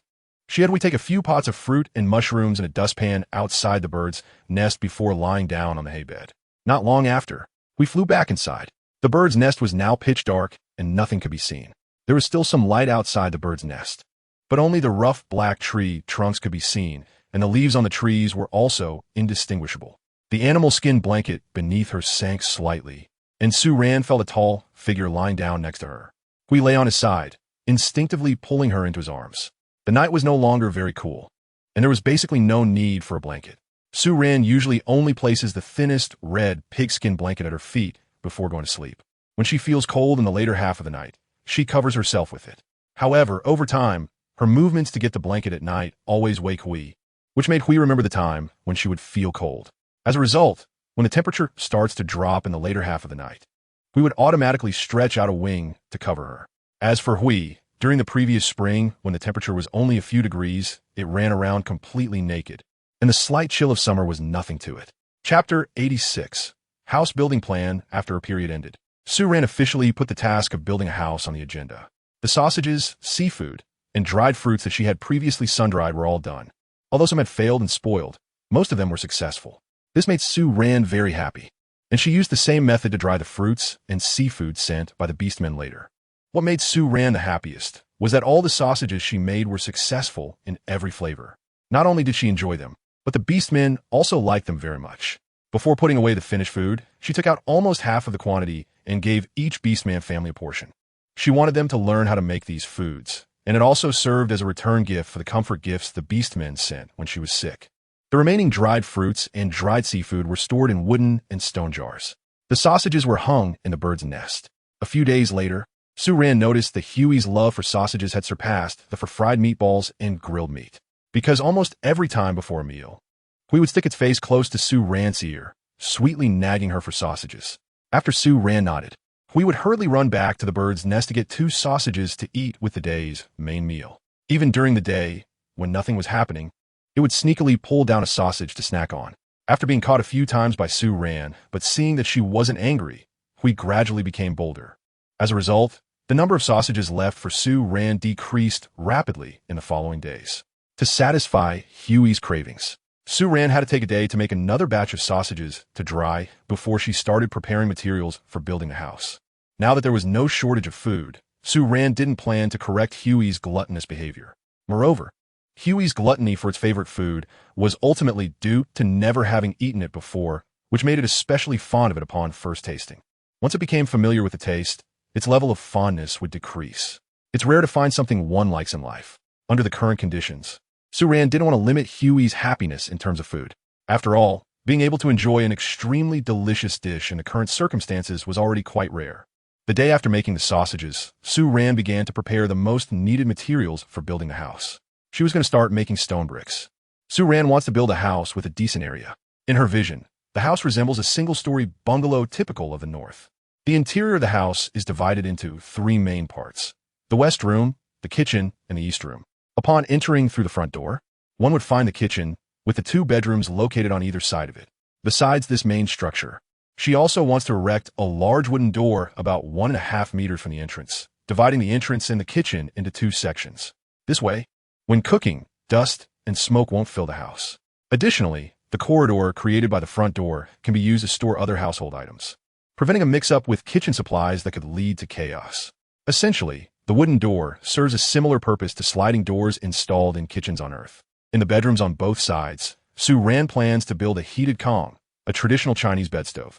she had Hui take a few pots of fruit and mushrooms in a dustpan outside the bird's nest before lying down on the haybed. Not long after, we flew back inside. The bird's nest was now pitch dark and nothing could be seen. There was still some light outside the bird's nest, but only the rough black tree trunks could be seen, and the leaves on the trees were also indistinguishable. The animal skin blanket beneath her sank slightly, and Sue Rand felt a tall figure lying down next to her. Hui lay on his side, instinctively pulling her into his arms. The night was no longer very cool, and there was basically no need for a blanket. Sue Rand usually only places the thinnest red pigskin blanket at her feet before going to sleep. When she feels cold in the later half of the night, she covers herself with it. However, over time, her movements to get the blanket at night always wake Hui, which made Hui remember the time when she would feel cold. As a result, when the temperature starts to drop in the later half of the night, Hui would automatically stretch out a wing to cover her. As for Hui, during the previous spring, when the temperature was only a few degrees, it ran around completely naked, and the slight chill of summer was nothing to it. Chapter 86. House Building Plan After a Period Ended. Sue Rand officially put the task of building a house on the agenda. The sausages, seafood, and dried fruits that she had previously sun-dried were all done. Although some had failed and spoiled, most of them were successful. This made Sue Rand very happy, and she used the same method to dry the fruits and seafood sent by the beastmen later. What made Sue Rand the happiest was that all the sausages she made were successful in every flavor. Not only did she enjoy them, but the beastmen also liked them very much. Before putting away the finished food, she took out almost half of the quantity and gave each beastman family a portion. She wanted them to learn how to make these foods, and it also served as a return gift for the comfort gifts the beastmen sent when she was sick. The remaining dried fruits and dried seafood were stored in wooden and stone jars. The sausages were hung in the bird's nest. A few days later, Sue Ran noticed that Huey's love for sausages had surpassed the for fried meatballs and grilled meat. Because almost every time before a meal, Huey would stick its face close to Sue Ran's ear, sweetly nagging her for sausages. After Sue Ran nodded, Huey would hurriedly run back to the bird's nest to get 2 sausages to eat with the day's main meal. Even during the day, when nothing was happening, it would sneakily pull down a sausage to snack on. After being caught a few times by Sue Ran, but seeing that she wasn't angry, Huey gradually became bolder. As a result, the number of sausages left for Sue Ran decreased rapidly in the following days. To satisfy Huey's cravings, Sue Ran had to take a day to make another batch of sausages to dry before she started preparing materials for building the house. Now that there was no shortage of food, Sue Ran didn't plan to correct Huey's gluttonous behavior. Moreover, Huey's gluttony for its favorite food was ultimately due to never having eaten it before, which made it especially fond of it upon first tasting. Once it became familiar with the taste, its level of fondness would decrease. It's rare to find something one likes in life. Under the current conditions, Sue Ran didn't want to limit Huey's happiness in terms of food. After all, being able to enjoy an extremely delicious dish in the current circumstances was already quite rare. The day after making the sausages, Sue Ran began to prepare the most needed materials for building the house. She was going to start making stone bricks. Sue Ran wants to build a house with a decent area. In her vision, the house resembles a single-story bungalow typical of the North. The interior of the house is divided into 3 main parts: the west room, the kitchen, and the east room. Upon entering through the front door, one would find the kitchen, with the 2 bedrooms located on either side of it. Besides this main structure, she also wants to erect a large wooden door about 1.5 meters from the entrance, dividing the entrance and the kitchen into 2 sections. This way, when cooking, dust and smoke won't fill the house. Additionally, the corridor created by the front door can be used to store other household items, preventing a mix-up with kitchen supplies that could lead to chaos. Essentially, the wooden door serves a similar purpose to sliding doors installed in kitchens on Earth. In the bedrooms on both sides, Sue Ran plans to build a heated Kong, a traditional Chinese bedstove.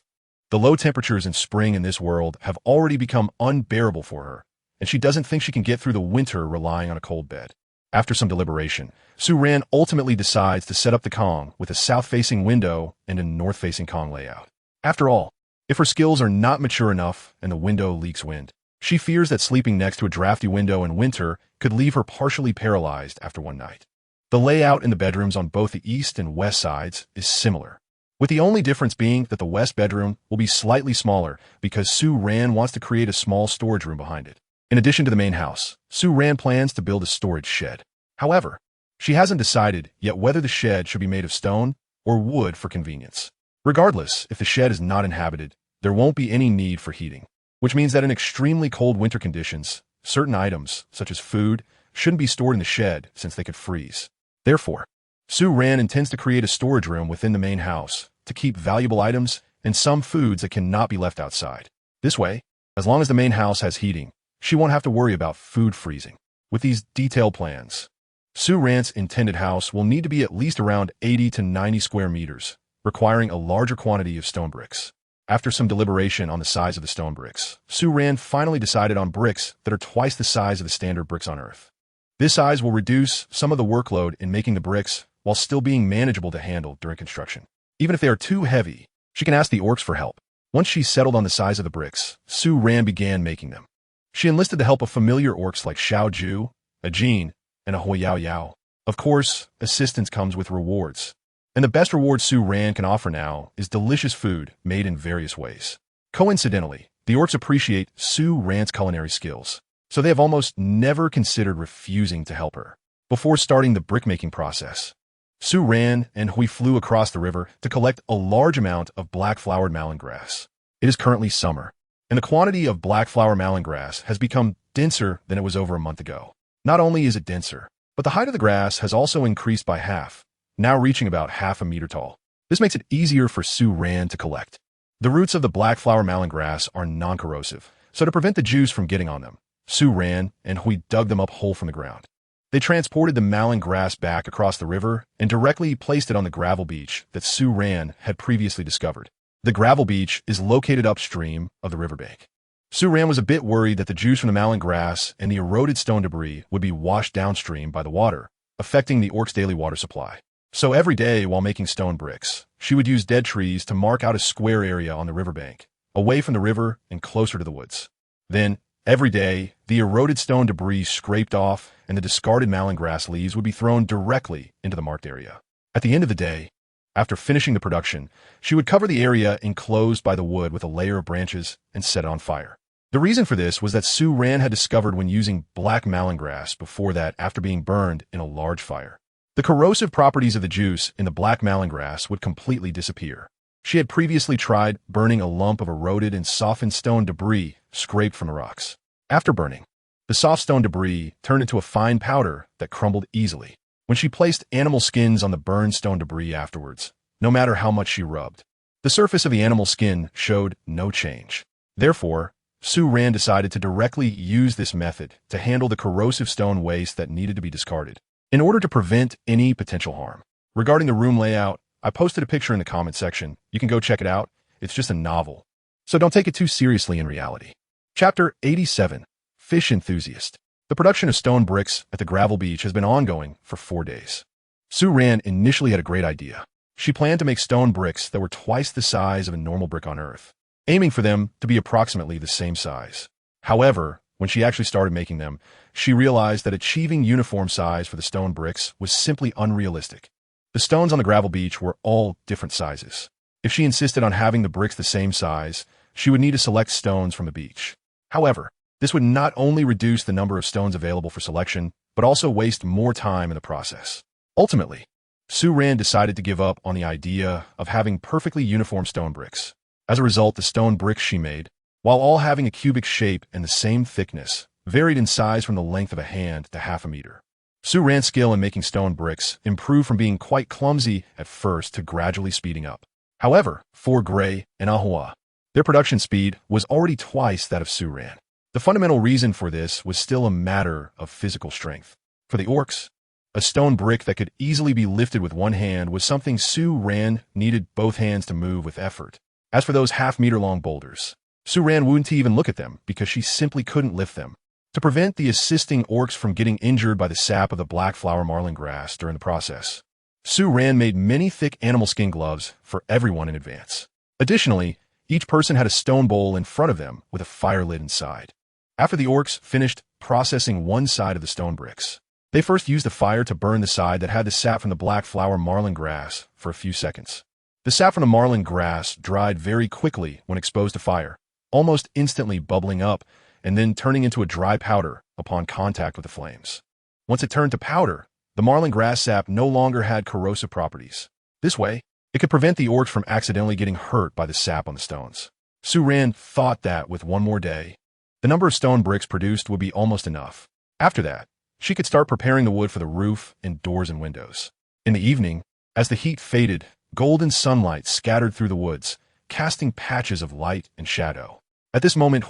The low temperatures in spring in this world have already become unbearable for her, and she doesn't think she can get through the winter relying on a cold bed. After some deliberation, Sue Ran ultimately decides to set up the Kong with a south-facing window and a north-facing Kong layout. After all, if her skills are not mature enough and the window leaks wind, she fears that sleeping next to a drafty window in winter could leave her partially paralyzed after one night. The layout in the bedrooms on both the east and west sides is similar, with the only difference being that the west bedroom will be slightly smaller because Sue Ran wants to create a small storage room behind it. In addition to the main house, Sue Ran plans to build a storage shed. However, she hasn't decided yet whether the shed should be made of stone or wood for convenience. Regardless, if the shed is not inhabited, there won't be any need for heating, which means that in extremely cold winter conditions, certain items, such as food, shouldn't be stored in the shed since they could freeze. Therefore, Sue Ran intends to create a storage room within the main house to keep valuable items and some foods that cannot be left outside. This way, as long as the main house has heating, she won't have to worry about food freezing. With these detailed plans, Sue Ran's intended house will need to be at least around 80 to 90 square meters, requiring a larger quantity of stone bricks. After some deliberation on the size of the stone bricks, Sue Ran finally decided on bricks that are twice the size of the standard bricks on Earth. This size will reduce some of the workload in making the bricks while still being manageable to handle during construction. Even if they are too heavy, she can ask the orcs for help. Once she settled on the size of the bricks, Sue Ran began making them. She enlisted the help of familiar orcs like Xiao Ju, a Jean, and a Hoi Yao Yao. Of course, assistance comes with rewards. And the best reward Sue Ran can offer now is delicious food made in various ways. Coincidentally, the orcs appreciate Sue Ran's culinary skills, so they have almost never considered refusing to help her. Before starting the brickmaking process, Sue Ran and Hui flew across the river to collect a large amount of black-flowered malin grass. It is currently summer, and the quantity of black-flower malin grass has become denser than it was over a month ago. Not only is it denser, but the height of the grass has also increased by half, now reaching about half a meter tall. This makes it easier for Sue Ran to collect. The roots of the black-flower malin grass are non-corrosive, so to prevent the juice from getting on them, Sue Ran and Hui dug them up whole from the ground. They transported the malin grass back across the river and directly placed it on the gravel beach that Sue Ran had previously discovered. The gravel beach is located upstream of the riverbank. Sue Ran was a bit worried that the juice from the malin grass and the eroded stone debris would be washed downstream by the water, affecting the orcs' daily water supply. So every day while making stone bricks, she would use dead trees to mark out a square area on the riverbank, away from the river and closer to the woods. Then, every day, the eroded stone debris scraped off and the discarded malin grass leaves would be thrown directly into the marked area. At the end of the day, after finishing the production, she would cover the area enclosed by the wood with a layer of branches and set it on fire. The reason for this was that Sue Ran had discovered when using black malin grass before that after being burned in a large fire. The corrosive properties of the juice in the black malin grass would completely disappear. She had previously tried burning a lump of eroded and softened stone debris scraped from the rocks. After burning, the soft stone debris turned into a fine powder that crumbled easily. When she placed animal skins on the burned stone debris afterwards, no matter how much she rubbed, the surface of the animal skin showed no change. Therefore, Sue Ran decided to directly use this method to handle the corrosive stone waste that needed to be discarded, in order to prevent any potential harm. Regarding the room layout, I posted a picture in the comment section. You can go check it out. It's just a novel, so don't take it too seriously in reality. Chapter 87, Fish Enthusiast. The production of stone bricks at the gravel beach has been ongoing for 4 days. Sue Ran initially had a great idea. She planned to make stone bricks that were twice the size of a normal brick on Earth, aiming for them to be approximately the same size. However, when she actually started making them, she realized that achieving uniform size for the stone bricks was simply unrealistic. The stones on the gravel beach were all different sizes. If she insisted on having the bricks the same size, she would need to select stones from the beach. However, this would not only reduce the number of stones available for selection, but also waste more time in the process. Ultimately, Sue Ran decided to give up on the idea of having perfectly uniform stone bricks. As a result, the stone bricks she made, while all having a cubic shape and the same thickness, varied in size from the length of a hand to half a meter. Sue Ran's skill in making stone bricks improved from being quite clumsy at first to gradually speeding up. However, for Gray and Ahua, their production speed was already twice that of Sue Ran. The fundamental reason for this was still a matter of physical strength. For the orcs, a stone brick that could easily be lifted with one hand was something Sue Ran needed both hands to move with effort. As for those half-meter-long boulders, Sue Ran wouldn't even look at them because she simply couldn't lift them. To prevent the assisting orcs from getting injured by the sap of the black flower marlin grass during the process, Sue Ran made many thick animal skin gloves for everyone in advance. Additionally, each person had a stone bowl in front of them with a fire lid inside. After the orcs finished processing one side of the stone bricks, they first used the fire to burn the side that had the sap from the black flower marlin grass for a few seconds. The sap from the marlin grass dried very quickly when exposed to fire, almost instantly bubbling up and then turning into a dry powder upon contact with the flames. Once it turned to powder, the marlin grass sap no longer had corrosive properties. This way, it could prevent the orcs from accidentally getting hurt by the sap on the stones. Sue Ran thought that with one more day, the number of stone bricks produced would be almost enough. After that, she could start preparing the wood for the roof and doors and windows. In the evening, as the heat faded, golden sunlight scattered through the woods, casting patches of light and shadow. At this moment,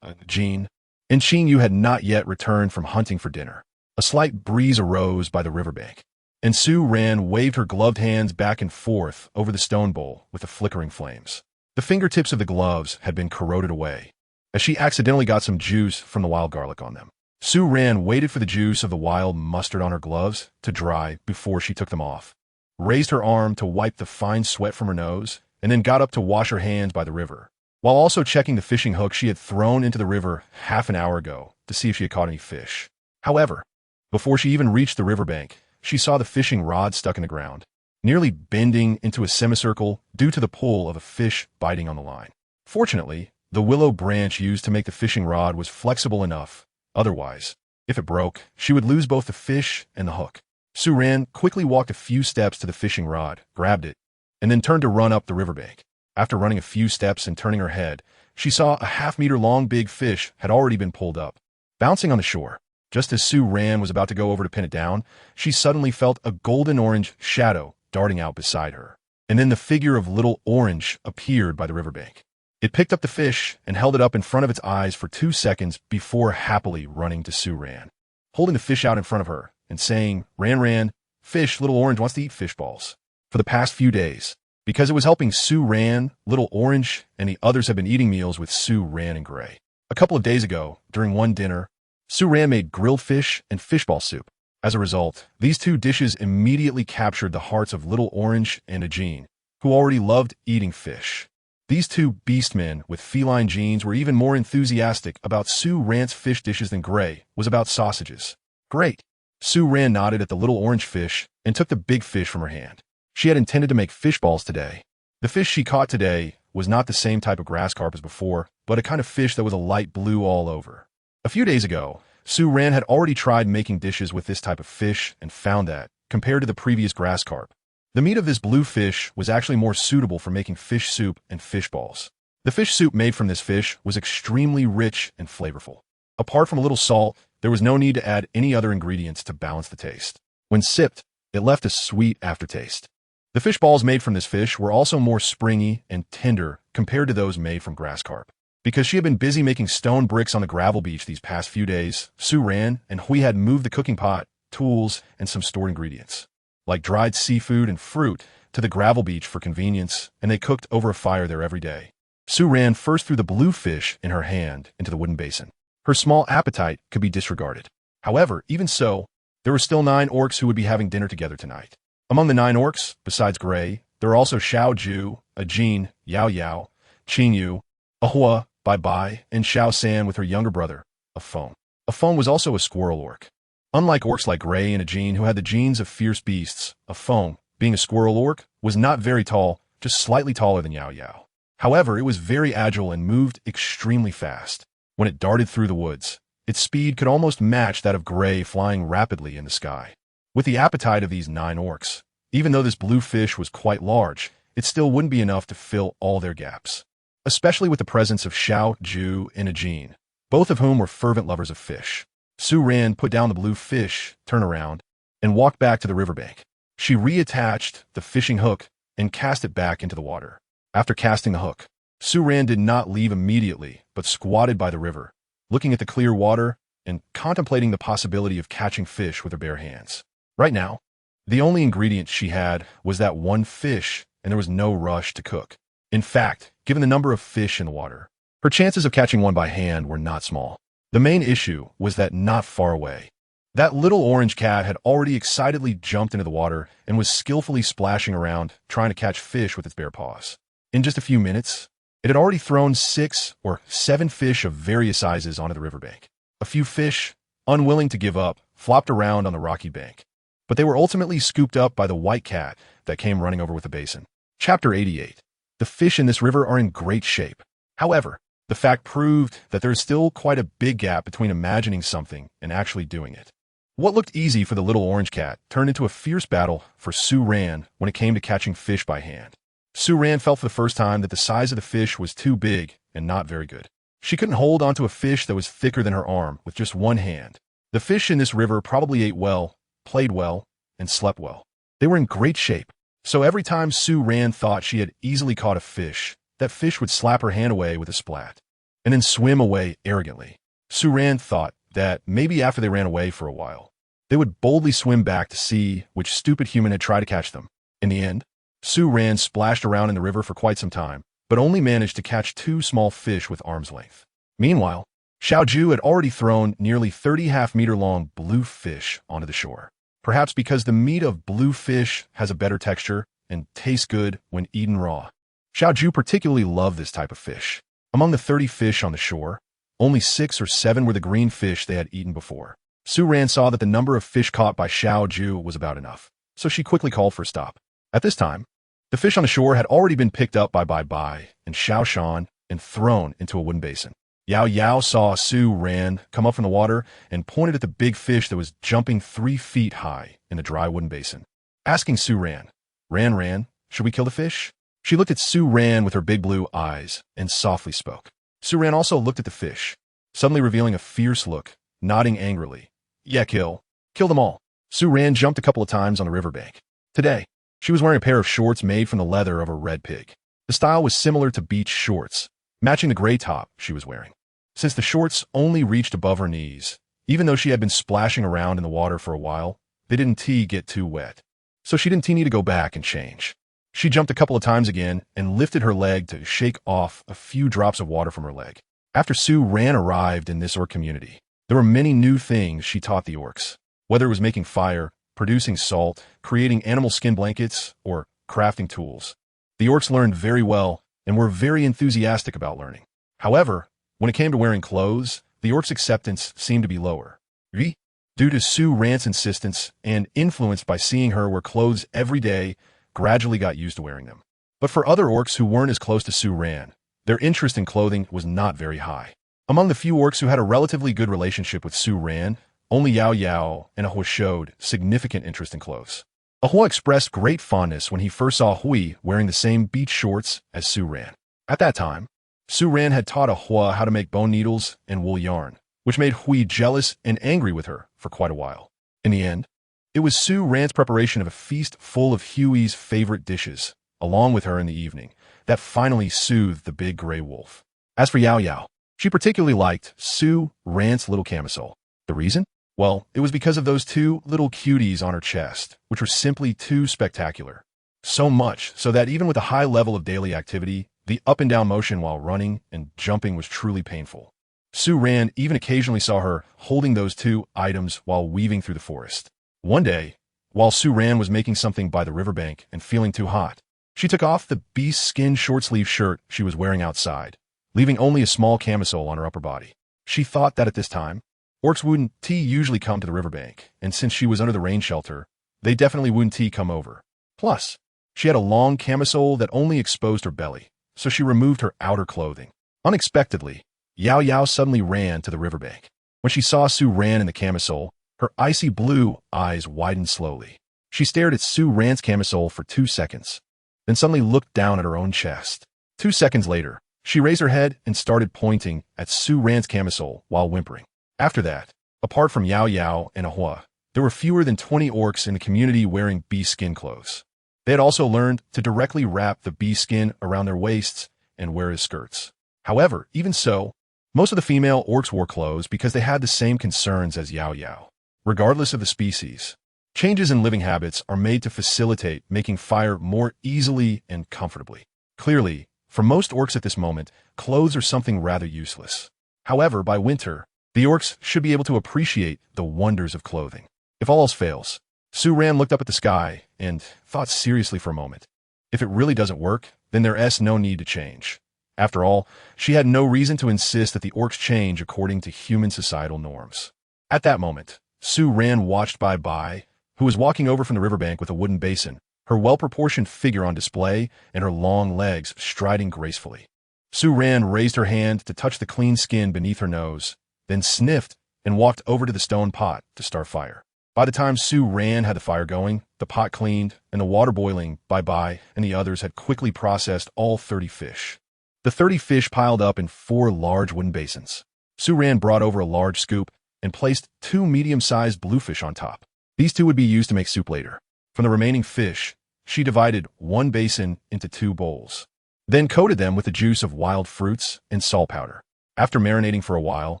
Jean, and Xinyu had not yet returned from hunting for dinner. A slight breeze arose by the riverbank, and Sue Ran waved her gloved hands back and forth over the stone bowl with the flickering flames. The fingertips of the gloves had been corroded away, as she accidentally got some juice from the wild garlic on them. Sue Ran waited for the juice of the wild mustard on her gloves to dry before she took them off, raised her arm to wipe the fine sweat from her nose, and then got up to wash her hands by the river, while also checking the fishing hook she had thrown into the river half an hour ago to see if she had caught any fish. However, before she even reached the riverbank, she saw the fishing rod stuck in the ground, nearly bending into a semicircle due to the pull of a fish biting on the line. Fortunately, the willow branch used to make the fishing rod was flexible enough. Otherwise, if it broke, she would lose both the fish and the hook. Sue Ran quickly walked a few steps to the fishing rod, grabbed it, and then turned to run up the riverbank. After running a few steps and turning her head, she saw a half-meter-long big fish had already been pulled up, bouncing on the shore. Just as Sue Ran was about to go over to pin it down, she suddenly felt a golden-orange shadow darting out beside her, and then the figure of Little Orange appeared by the riverbank. It picked up the fish and held it up in front of its eyes for 2 seconds before happily running to Sue Ran, holding the fish out in front of her and saying, Ran, fish, Little Orange wants to eat fish balls. For the past few days, because it was helping Sue Ran, Little Orange, and the others have been eating meals with Sue Ran and Gray. A couple of days ago, during one dinner, Sue Ran made grilled fish and fishball soup. As a result, these two dishes immediately captured the hearts of Little Orange and Jean, who already loved eating fish. These two beastmen with feline genes were even more enthusiastic about Sue Rand's fish dishes than Gray was about sausages. Great. Sue Rand nodded at the little orange fish and took the big fish from her hand. She had intended to make fish balls today. The fish she caught today was not the same type of grass carp as before, but a kind of fish that was a light blue all over. A few days ago, Sue Rand had already tried making dishes with this type of fish and found that, compared to the previous grass carp, the meat of this blue fish was actually more suitable for making fish soup and fish balls. The fish soup made from this fish was extremely rich and flavorful. Apart from a little salt, there was no need to add any other ingredients to balance the taste. When sipped, it left a sweet aftertaste. The fish balls made from this fish were also more springy and tender compared to those made from grass carp. Because she had been busy making stone bricks on the gravel beach these past few days, Sue Rand and Hui had moved the cooking pot, tools, and some stored ingredients, like dried seafood and fruit, to the gravel beach for convenience, and they cooked over a fire there every day. Sue Rand first threw the blue fish in her hand into the wooden basin. Her small appetite could be disregarded. However, even so, there were still 9 orcs who would be having dinner together tonight. Among the 9 orcs, besides Gray, there were also Xiao Ju, Ajin, Yao Yao, Qing Yu, Ahua, Bai Bai, and Xiao San with her younger brother, Afone. Afone was also a squirrel orc. Unlike orcs like Gray and Ajin who had the genes of fierce beasts, Afone, being a squirrel orc, was not very tall, just slightly taller than Yao Yao. However, it was very agile and moved extremely fast. When it darted through the woods, its speed could almost match that of Gray flying rapidly in the sky. With the appetite of these 9 orcs, even though this blue fish was quite large, it still wouldn't be enough to fill all their gaps. Especially with the presence of Xiao Ju and Ajin, both of whom were fervent lovers of fish. Sue Rand put down the blue fish, turned around, and walked back to the riverbank. She reattached the fishing hook and cast it back into the water. After casting the hook, Sue Rand did not leave immediately, but squatted by the river, looking at the clear water and contemplating the possibility of catching fish with her bare hands. Right now, the only ingredient she had was that one fish, and there was no rush to cook. In fact, given the number of fish in the water, her chances of catching one by hand were not small. The main issue was that not far away, that little orange cat had already excitedly jumped into the water and was skillfully splashing around, trying to catch fish with its bare paws. In just a few minutes, it had already thrown 6 or 7 fish of various sizes onto the riverbank. A few fish, unwilling to give up, flopped around on the rocky bank, but they were ultimately scooped up by the white cat that came running over with the basin. Chapter 88. The fish in this river are in great shape. However, the fact proved that there is still quite a big gap between imagining something and actually doing it. What looked easy for the little orange cat turned into a fierce battle for Sue Rand when it came to catching fish by hand. Sue Rand felt for the first time that the size of the fish was too big and not very good. She couldn't hold onto a fish that was thicker than her arm with just one hand. The fish in this river probably ate well, played well, and slept well. They were in great shape, so every time Sue Rand thought she had easily caught a fish, that fish would slap her hand away with a splat, and then swim away arrogantly. Sue Rand thought that maybe after they ran away for a while, they would boldly swim back to see which stupid human had tried to catch them. In the end, Sue Rand splashed around in the river for quite some time, but only managed to catch 2 small fish with arm's length. Meanwhile, Xiao Ju had already thrown nearly 30 half-meter-long blue fish onto the shore. Perhaps because the meat of blue fish has a better texture and tastes good when eaten raw. Xiao Ju particularly loved this type of fish. Among the 30 fish on the shore, only 6 or 7 were the green fish they had eaten before. Sue Rand saw that the number of fish caught by Xiao Ju was about enough, so she quickly called for a stop. At this time, the fish on the shore had already been picked up by Bai Bai and Xiao Shan and thrown into a wooden basin. Yao Yao saw Sue Rand come up from the water and pointed at the big fish that was jumping 3 feet high in the dry wooden basin, asking Sue Rand, Ran, should we kill the fish? She looked at Sue Rand with her big blue eyes and softly spoke. Sue Rand also looked at the fish, suddenly revealing a fierce look, nodding angrily. Yeah, kill them all. Sue Rand jumped a couple of times on the riverbank. Today, she was wearing a pair of shorts made from the leather of a red pig. The style was similar to beach shorts, matching the gray top she was wearing. Since the shorts only reached above her knees, even though she had been splashing around in the water for a while, they didn't get too wet. So she didn't need to go back and change. She jumped a couple of times again and lifted her leg to shake off a few drops of water from her leg. After Sue Rand arrived in this orc community, there were many new things she taught the orcs, whether it was making fire, producing salt, creating animal skin blankets, or crafting tools. The orcs learned very well and were very enthusiastic about learning. However, when it came to wearing clothes, the orcs' acceptance seemed to be lower. Due to Su Ran's insistence and influenced by seeing her wear clothes every day, gradually got used to wearing them. But for other orcs who weren't as close to Su Ran, their interest in clothing was not very high. Among the few orcs who had a relatively good relationship with Su Ran, only Yao Yao and Ahua showed significant interest in clothes. Ahua expressed great fondness when he first saw Hui wearing the same beach shorts as Su Ran. At that time, Su Ran had taught Ahua how to make bone needles and wool yarn, which made Hui jealous and angry with her for quite a while. In the end, it was Su Ran's preparation of a feast full of Hui's favorite dishes, along with her in the evening, that finally soothed the big gray wolf. As for Yao Yao, she particularly liked Su Ran's little camisole. The reason? Well, it was because of those two little cuties on her chest, which were simply too spectacular. So much so that even with a high level of daily activity, the up and down motion while running and jumping was truly painful. Su Ran even occasionally saw her holding those two items while weaving through the forest. One day, while Su Ran was making something by the riverbank and feeling too hot, she took off the beast skin short-sleeve shirt she was wearing outside, leaving only a small camisole on her upper body. She thought that at this time, orcs wouldn't usually come to the riverbank, and since she was under the rain shelter, they definitely wouldn't come over. Plus, she had a long camisole that only exposed her belly, so she removed her outer clothing. Unexpectedly, Yao Yao suddenly ran to the riverbank. When she saw Su Ran in the camisole, her icy blue eyes widened slowly. She stared at Su Ran's camisole for 2 seconds, then suddenly looked down at her own chest. 2 seconds later, she raised her head and started pointing at Su Ran's camisole while whimpering. After that, apart from Yao Yao and Ahua, there were fewer than 20 orcs in the community wearing bee skin clothes. They had also learned to directly wrap the bee skin around their waists and wear as skirts. However, even so, most of the female orcs wore clothes because they had the same concerns as Yao Yao. Regardless of the species, changes in living habits are made to facilitate making fire more easily and comfortably. Clearly, for most orcs at this moment, clothes are something rather useless. However, by winter, the orcs should be able to appreciate the wonders of clothing. If all else fails, Su Ran looked up at the sky and thought seriously for a moment. If it really doesn't work, then there's no need to change. After all, she had no reason to insist that the orcs change according to human societal norms. At that moment, Su Ran watched Bai, who was walking over from the riverbank with a wooden basin, her well-proportioned figure on display and her long legs striding gracefully. Su Ran raised her hand to touch the clean skin beneath her nose, then sniffed and walked over to the stone pot to start fire. By the time Su Ran had the fire going, the pot cleaned, and the water boiling, Bai and the others had quickly processed all 30 fish. The 30 fish piled up in 4 large wooden basins. Su Ran brought over a large scoop and placed 2 medium-sized bluefish on top. These 2 would be used to make soup later. From the remaining fish, she divided 1 basin into 2 bowls, then coated them with the juice of wild fruits and salt powder. After marinating for a while,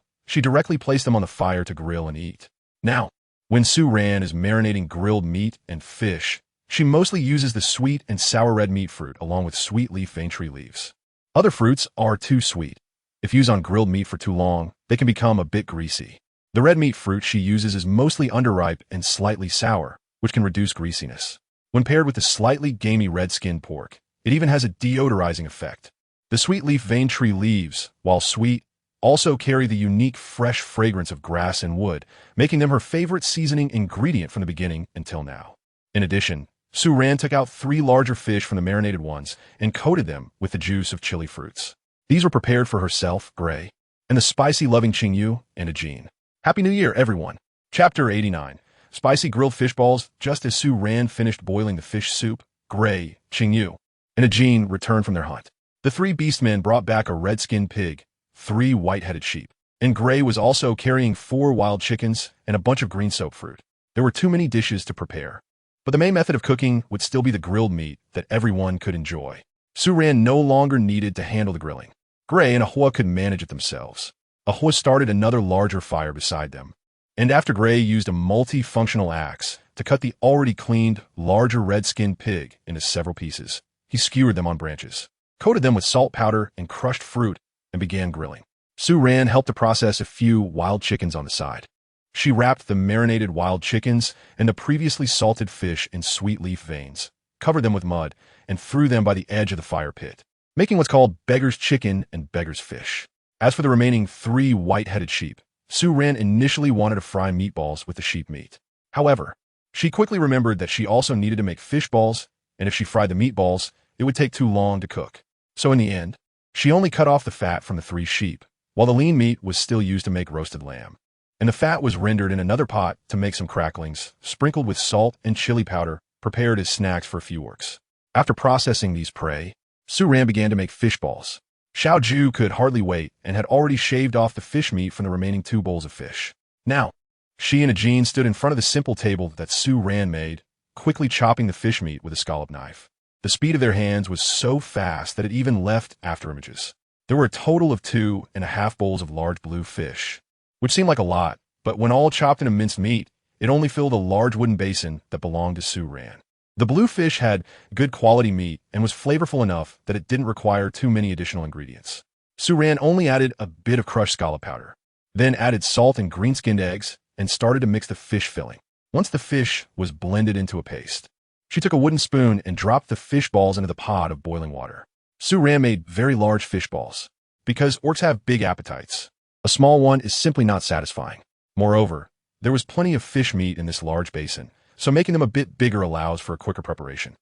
she directly placed them on the fire to grill and eat. Now, when Su Ran is marinating grilled meat and fish, she mostly uses the sweet and sour red meat fruit along with sweet leaf Vaintree leaves. Other fruits are too sweet. If used on grilled meat for too long, they can become a bit greasy. The red meat fruit she uses is mostly underripe and slightly sour, which can reduce greasiness. When paired with the slightly gamey red-skinned pork, it even has a deodorizing effect. The sweet leaf Vaintree leaves, while sweet, also carry the unique fresh fragrance of grass and wood, making them her favorite seasoning ingredient from the beginning until now. In addition, Su Ran took out 3 larger fish from the marinated ones and coated them with the juice of chili fruits. These were prepared for herself, Gray, and the spicy-loving Qingyu and Ajin. Happy New Year, everyone! Chapter 89. Spicy grilled fish balls. Just as Su Ran finished boiling the fish soup, Gray, Qingyu, and Ajin returned from their hunt. The 3 beastmen brought back a red-skinned pig, 3 white-headed sheep, and Gray was also carrying 4 wild chickens and a bunch of green soap fruit. There were too many dishes to prepare, but the main method of cooking would still be the grilled meat that everyone could enjoy. Su Ran no longer needed to handle the grilling. Gray and Ahua could manage it themselves. Ahua started another larger fire beside them, and after Gray used a multi-functional axe to cut the already cleaned, larger red-skinned pig into several pieces, he skewered them on branches, coated them with salt powder and crushed fruit, and began grilling. Su Ran helped to process a few wild chickens on the side. She wrapped the marinated wild chickens and the previously salted fish in sweet leaf veins, covered them with mud, and threw them by the edge of the fire pit. making what's called beggar's chicken and beggar's fish. As for the remaining 3 white-headed sheep, Sue Ran initially wanted to fry meatballs with the sheep meat. However, she quickly remembered that she also needed to make fish balls, and if she fried the meatballs, it would take too long to cook. So in the end, she only cut off the fat from the 3 sheep, while the lean meat was still used to make roasted lamb. And the fat was rendered in another pot to make some cracklings, sprinkled with salt and chili powder, prepared as snacks for a few orcs. After processing these prey, Sue Ran began to make fish balls. Xiao Ju could hardly wait and had already shaved off the fish meat from the remaining 2 bowls of fish. Now, she and Ajin stood in front of the simple table that Sue Ran made, quickly chopping the fish meat with a scallop knife. The speed of their hands was so fast that it even left afterimages. There were a total of 2.5 bowls of large blue fish, which seemed like a lot, but when all chopped into minced meat, it only filled a large wooden basin that belonged to Sue Ran. The blue fish had good quality meat and was flavorful enough that it didn't require too many additional ingredients. Sue Ran only added a bit of crushed scallop powder, then added salt and green-skinned eggs, and started to mix the fish filling. Once the fish was blended into a paste, she took a wooden spoon and dropped the fish balls into the pot of boiling water. Sue Ran made very large fish balls. Because orcs have big appetites, a small one is simply not satisfying. Moreover, there was plenty of fish meat in this large basin, so making them a bit bigger allows for a quicker preparation.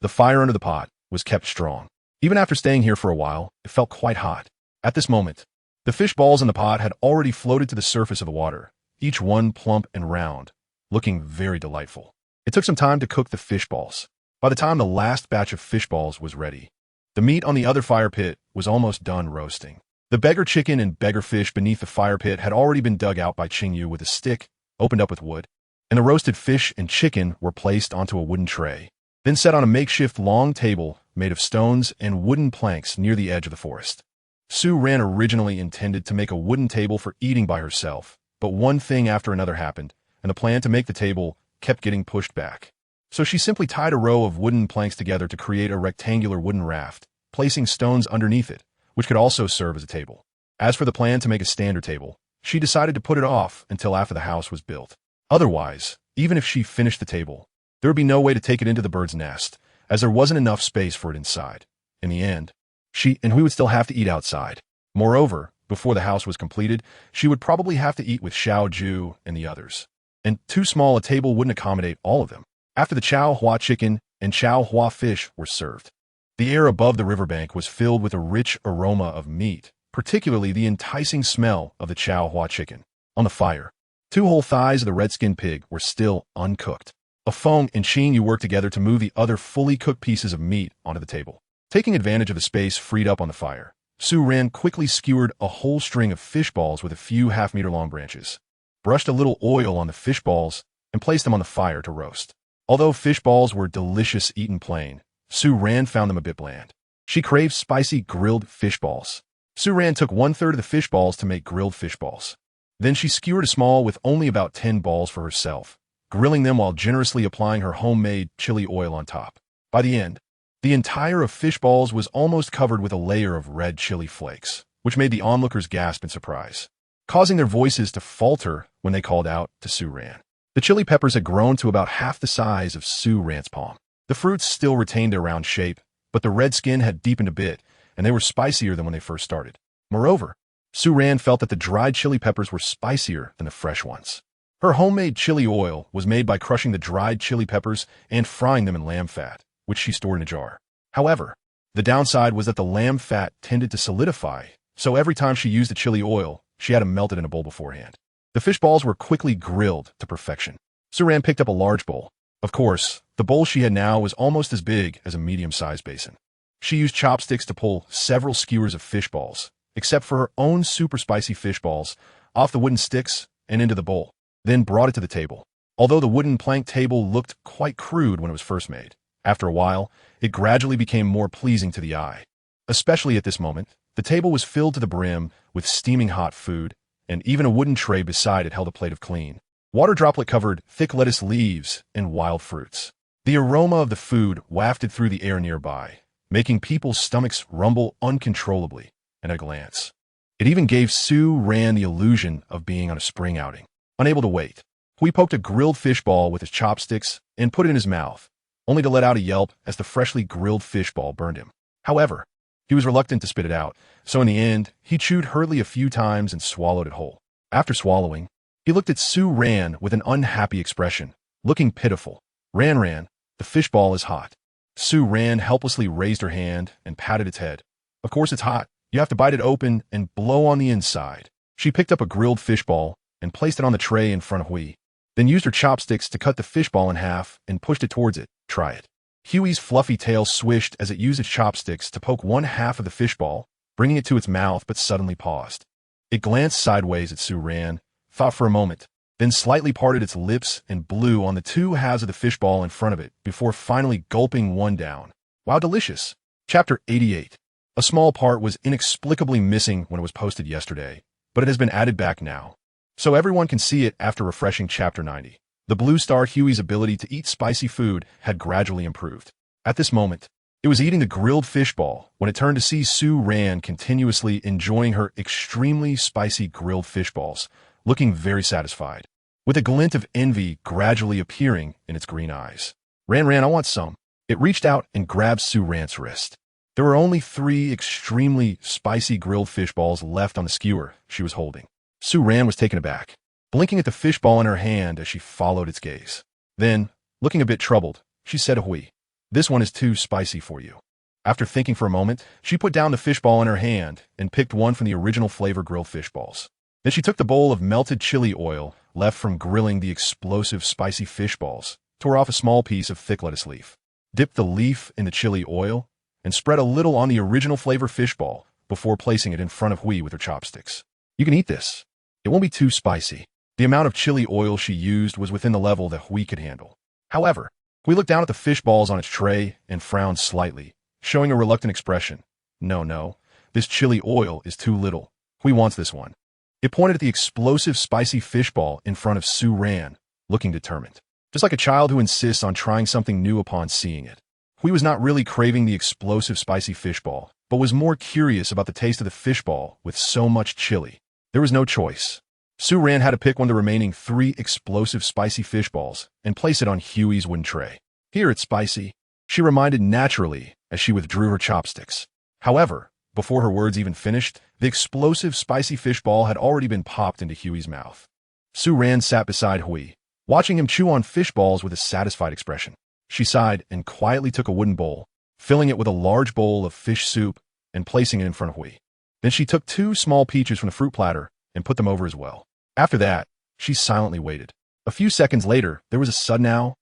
The fire under the pot was kept strong. Even after staying here for a while, it felt quite hot. At this moment, the fish balls in the pot had already floated to the surface of the water, each one plump and round, looking very delightful. It took some time to cook the fish balls. By the time the last batch of fish balls was ready, the meat on the other fire pit was almost done roasting. The beggar chicken and beggar fish beneath the fire pit had already been dug out by Qingyu with a stick, opened up with wood, and the roasted fish and chicken were placed onto a wooden tray, then set on a makeshift long table made of stones and wooden planks near the edge of the forest. Sue Ran originally intended to make a wooden table for eating by herself, but one thing after another happened, and the plan to make the table kept getting pushed back. So she simply tied a row of wooden planks together to create a rectangular wooden raft, placing stones underneath it, which could also serve as a table. As for the plan to make a standard table, she decided to put it off until after the house was built. Otherwise, even if she finished the table, there would be no way to take it into the bird's nest, as there wasn't enough space for it inside. In the end, she and we would still have to eat outside. Moreover, before the house was completed, she would probably have to eat with Xiao Ju and the others. And too small a table wouldn't accommodate all of them. After the Chow Hua chicken and Chow Hua fish were served, the air above the riverbank was filled with a rich aroma of meat, particularly the enticing smell of the Chow Hua chicken. On the fire, 2 whole thighs of the red-skinned pig were still uncooked. Feng and Qingyu worked together to move the other fully cooked pieces of meat onto the table. Taking advantage of the space freed up on the fire, Sue Ran quickly skewered a whole string of fish balls with a few half-meter-long branches, brushed a little oil on the fish balls, and placed them on the fire to roast. Although fish balls were delicious eaten plain, Sue Ran found them a bit bland. She craved spicy grilled fish balls. Sue Ran took 1/3 of the fish balls to make grilled fish balls. Then she skewered a small with only about 10 balls for herself, grilling them while generously applying her homemade chili oil on top. By the end, the entire of fish balls was almost covered with a layer of red chili flakes, which made the onlookers gasp in surprise, causing their voices to falter when they called out to Sue Ran. The chili peppers had grown to about half the size of Sue Ran's palm. The fruits still retained their round shape, but the red skin had deepened a bit, and they were spicier than when they first started. Moreover, Sue Ran felt that the dried chili peppers were spicier than the fresh ones. Her homemade chili oil was made by crushing the dried chili peppers and frying them in lamb fat, which she stored in a jar. However, the downside was that the lamb fat tended to solidify, so every time she used the chili oil, she had to melt it in a bowl beforehand. The fish balls were quickly grilled to perfection. Sue Ran picked up a large bowl. Of course, the bowl she had now was almost as big as a medium-sized basin. She used chopsticks to pull several skewers of fish balls, except for her own super spicy fish balls, off the wooden sticks and into the bowl, then brought it to the table. Although the wooden plank table looked quite crude when it was first made, after a while, it gradually became more pleasing to the eye. Especially at this moment, the table was filled to the brim with steaming hot food, and even a wooden tray beside it held a plate of clean, water droplet-covered thick lettuce leaves and wild fruits. The aroma of the food wafted through the air nearby, making people's stomachs rumble uncontrollably, and at a glance, it even gave Sue Ran the illusion of being on a spring outing. Unable to wait, Hui poked a grilled fish ball with his chopsticks and put it in his mouth, only to let out a yelp as the freshly grilled fish ball burned him. However, He was reluctant to spit it out, so in the end, he chewed hurriedly a few times and swallowed it whole. After swallowing, he looked at Su Ran with an unhappy expression, looking pitiful. Ran, the fishball is hot. Su Ran helplessly raised her hand and patted its head. Of course it's hot. You have to bite it open and blow on the inside. She picked up a grilled fishball and placed it on the tray in front of Hui, then used her chopsticks to cut the fishball in half and pushed it towards it. Try it. Huey's fluffy tail swished as it used its chopsticks to poke one half of the fishball, bringing it to its mouth but suddenly paused. It glanced sideways at Su Ran, thought for a moment, then slightly parted its lips and blew on the two halves of the fishball in front of it before finally gulping one down. Wow, delicious. Chapter 88. A small part was inexplicably missing when it was posted yesterday, but it has been added back now, so everyone can see it after refreshing Chapter 90. The blue star Huey's ability to eat spicy food had gradually improved. At this moment, it was eating the grilled fishball when it turned to see Su Ran continuously enjoying her extremely spicy grilled fishballs, looking very satisfied, with a glint of envy gradually appearing in its green eyes. Ran, I want some. It reached out and grabbed Su Ran's wrist. There were only 3 extremely spicy grilled fishballs left on the skewer she was holding. Su Ran was taken aback, blinking at the fishball in her hand as she followed its gaze. Then, looking a bit troubled, she said to Hui, "This one is too spicy for you." After thinking for a moment, she put down the fishball in her hand and picked one from the original flavor grilled fishballs. Then she took the bowl of melted chili oil left from grilling the explosive spicy fishballs, tore off a small piece of thick lettuce leaf, dipped the leaf in the chili oil, and spread a little on the original flavor fishball before placing it in front of Hui with her chopsticks. "You can eat this. It won't be too spicy." The amount of chili oil she used was within the level that Hui could handle. However, Hui looked down at the fishballs on its tray and frowned slightly, showing a reluctant expression. No, this chili oil is too little. Hui wants this one." It pointed at the explosive spicy fishball in front of Su Ran, looking determined, just like a child who insists on trying something new upon seeing it. Hui was not really craving the explosive spicy fishball, but was more curious about the taste of the fishball with so much chili. There was no choice. Su Ran had to pick one of the remaining 3 explosive spicy fishballs and place it on Huey's wooden tray. "Here, it's spicy," she reminded naturally as she withdrew her chopsticks. However, before her words even finished, the explosive spicy fishball had already been popped into Huey's mouth. Su Ran sat beside Hui, watching him chew on fishballs with a satisfied expression. She sighed and quietly took a wooden bowl, filling it with a large bowl of fish soup and placing it in front of Hui. Then she took 2 small peaches from the fruit platter and put them over as well. After that, she silently waited. A few seconds later, there was a sudden ow.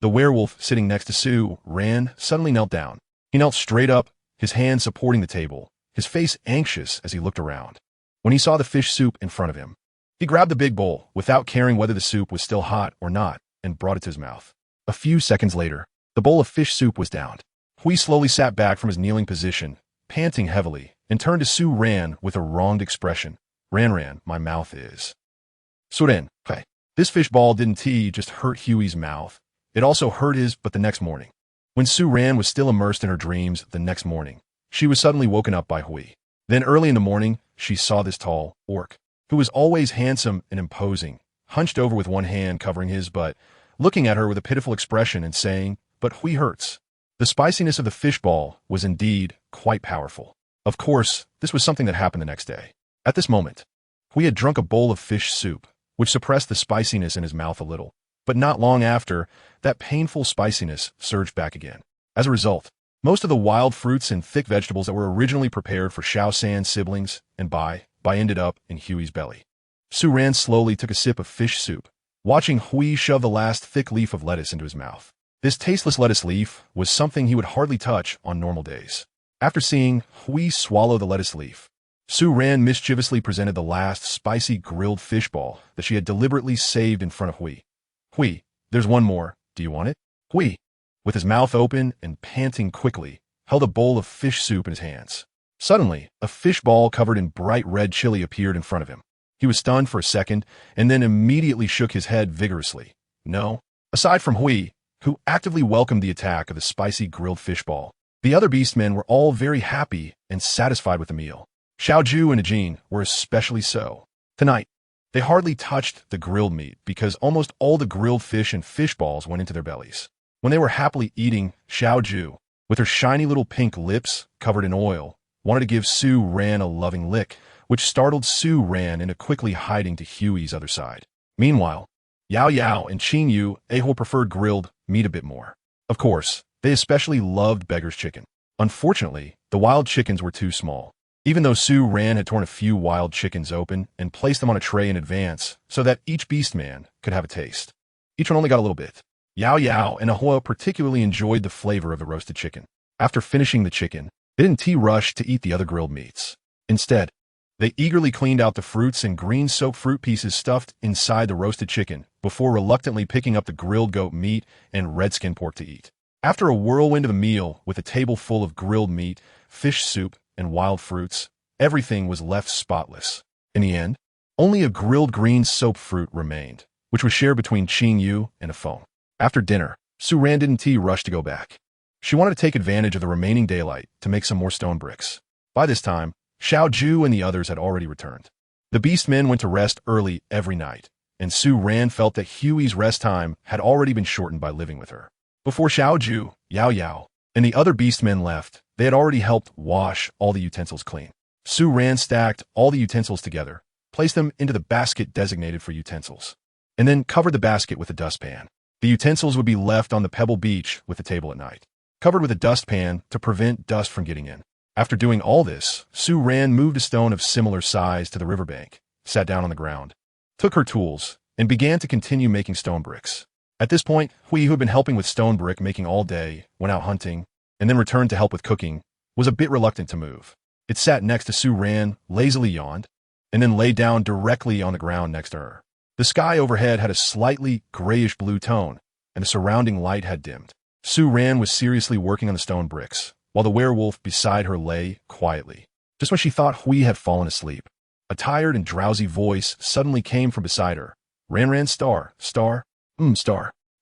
The werewolf sitting next to Su Ran suddenly knelt down. He knelt straight up, his hands supporting the table, his face anxious as he looked around. When he saw the fish soup in front of him, he grabbed the big bowl without caring whether the soup was still hot or not and brought it to his mouth. A few seconds later, the bowl of fish soup was downed. Hui slowly sat back from his kneeling position, panting heavily, and turned to Su Ran with a wronged expression. Ran, my mouth is. Su Ran, hey. This fishball didn't just hurt Huey's mouth. It also hurt his, but the next morning. When Su Ran was still immersed in her dreams the next morning, she was suddenly woken up by Hui. Then early in the morning, she saw this tall orc, who was always handsome and imposing, hunched over with one hand covering his butt, looking at her with a pitiful expression and saying, "But Hui hurts." The spiciness of the fishball was indeed quite powerful. Of course, this was something that happened the next day. At this moment, Hui had drunk a bowl of fish soup, which suppressed the spiciness in his mouth a little, but not long after, that painful spiciness surged back again. As a result, most of the wild fruits and thick vegetables that were originally prepared for Xiao San's siblings and Bai ended up in Huey's belly. Su Ran slowly took a sip of fish soup, watching Hui shove the last thick leaf of lettuce into his mouth. This tasteless lettuce leaf was something he would hardly touch on normal days. After seeing Hui swallow the lettuce leaf, Su Ran mischievously presented the last spicy grilled fishball that she had deliberately saved in front of Hui. "Hui, there's one more. Do you want it?" Hui, with his mouth open and panting quickly, held a bowl of fish soup in his hands. Suddenly, a fishball covered in bright red chili appeared in front of him. He was stunned for a second and then immediately shook his head vigorously. No. Aside from Hui, who actively welcomed the attack of the spicy grilled fishball, the other beastmen were all very happy and satisfied with the meal. Xiaoju and Ajin were especially so. Tonight, they hardly touched the grilled meat because almost all the grilled fish and fish balls went into their bellies. When they were happily eating, Xiaoju, with her shiny little pink lips covered in oil, wanted to give Sue Ran a loving lick, which startled Sue Ran into quickly hiding to Huey's other side. Meanwhile, Yao Yao and Qing Yu Aho preferred grilled meat a bit more. Of course, they especially loved beggar's chicken. Unfortunately, the wild chickens were too small. Even though Sue Ran had torn a few wild chickens open and placed them on a tray in advance so that each beast man could have a taste. Each one only got a little bit. Yao Yao and Ahoa particularly enjoyed the flavor of the roasted chicken. After finishing the chicken, they didn't rush to eat the other grilled meats. Instead, they eagerly cleaned out the fruits and green-soaked fruit pieces stuffed inside the roasted chicken before reluctantly picking up the grilled goat meat and redskin pork to eat. After a whirlwind of a meal with a table full of grilled meat, fish soup, and wild fruits, everything was left spotless. In the end, only a grilled green soap fruit remained, which was shared between Qing Yu and Afone. After dinner, Sue Ran didn't rush to go back. She wanted to take advantage of the remaining daylight to make some more stone bricks. By this time, Xiao Ju and the others had already returned. The beast men went to rest early every night, and Sue Ran felt that Huey's rest time had already been shortened by living with her. Before Xiao Ju, Yao Yao, and the other beast men left, they had already helped wash all the utensils clean. Sue Ran stacked all the utensils together, placed them into the basket designated for utensils, and then covered the basket with a dustpan. The utensils would be left on the pebble beach with the table at night, covered with a dustpan to prevent dust from getting in. After doing all this, Sue Ran moved a stone of similar size to the riverbank, sat down on the ground, took her tools, and began to continue making stone bricks. At this point, Hui, who had been helping with stone brick making all day, went out hunting, and then returned to help with cooking, was a bit reluctant to move. It sat next to Sue Ran, lazily yawned, and then lay down directly on the ground next to her. The sky overhead had a slightly grayish-blue tone, and the surrounding light had dimmed. Sue Ran was seriously working on the stone bricks, while the werewolf beside her lay quietly. Just when she thought Hui had fallen asleep, a tired and drowsy voice suddenly came from beside her. Ran star. Star.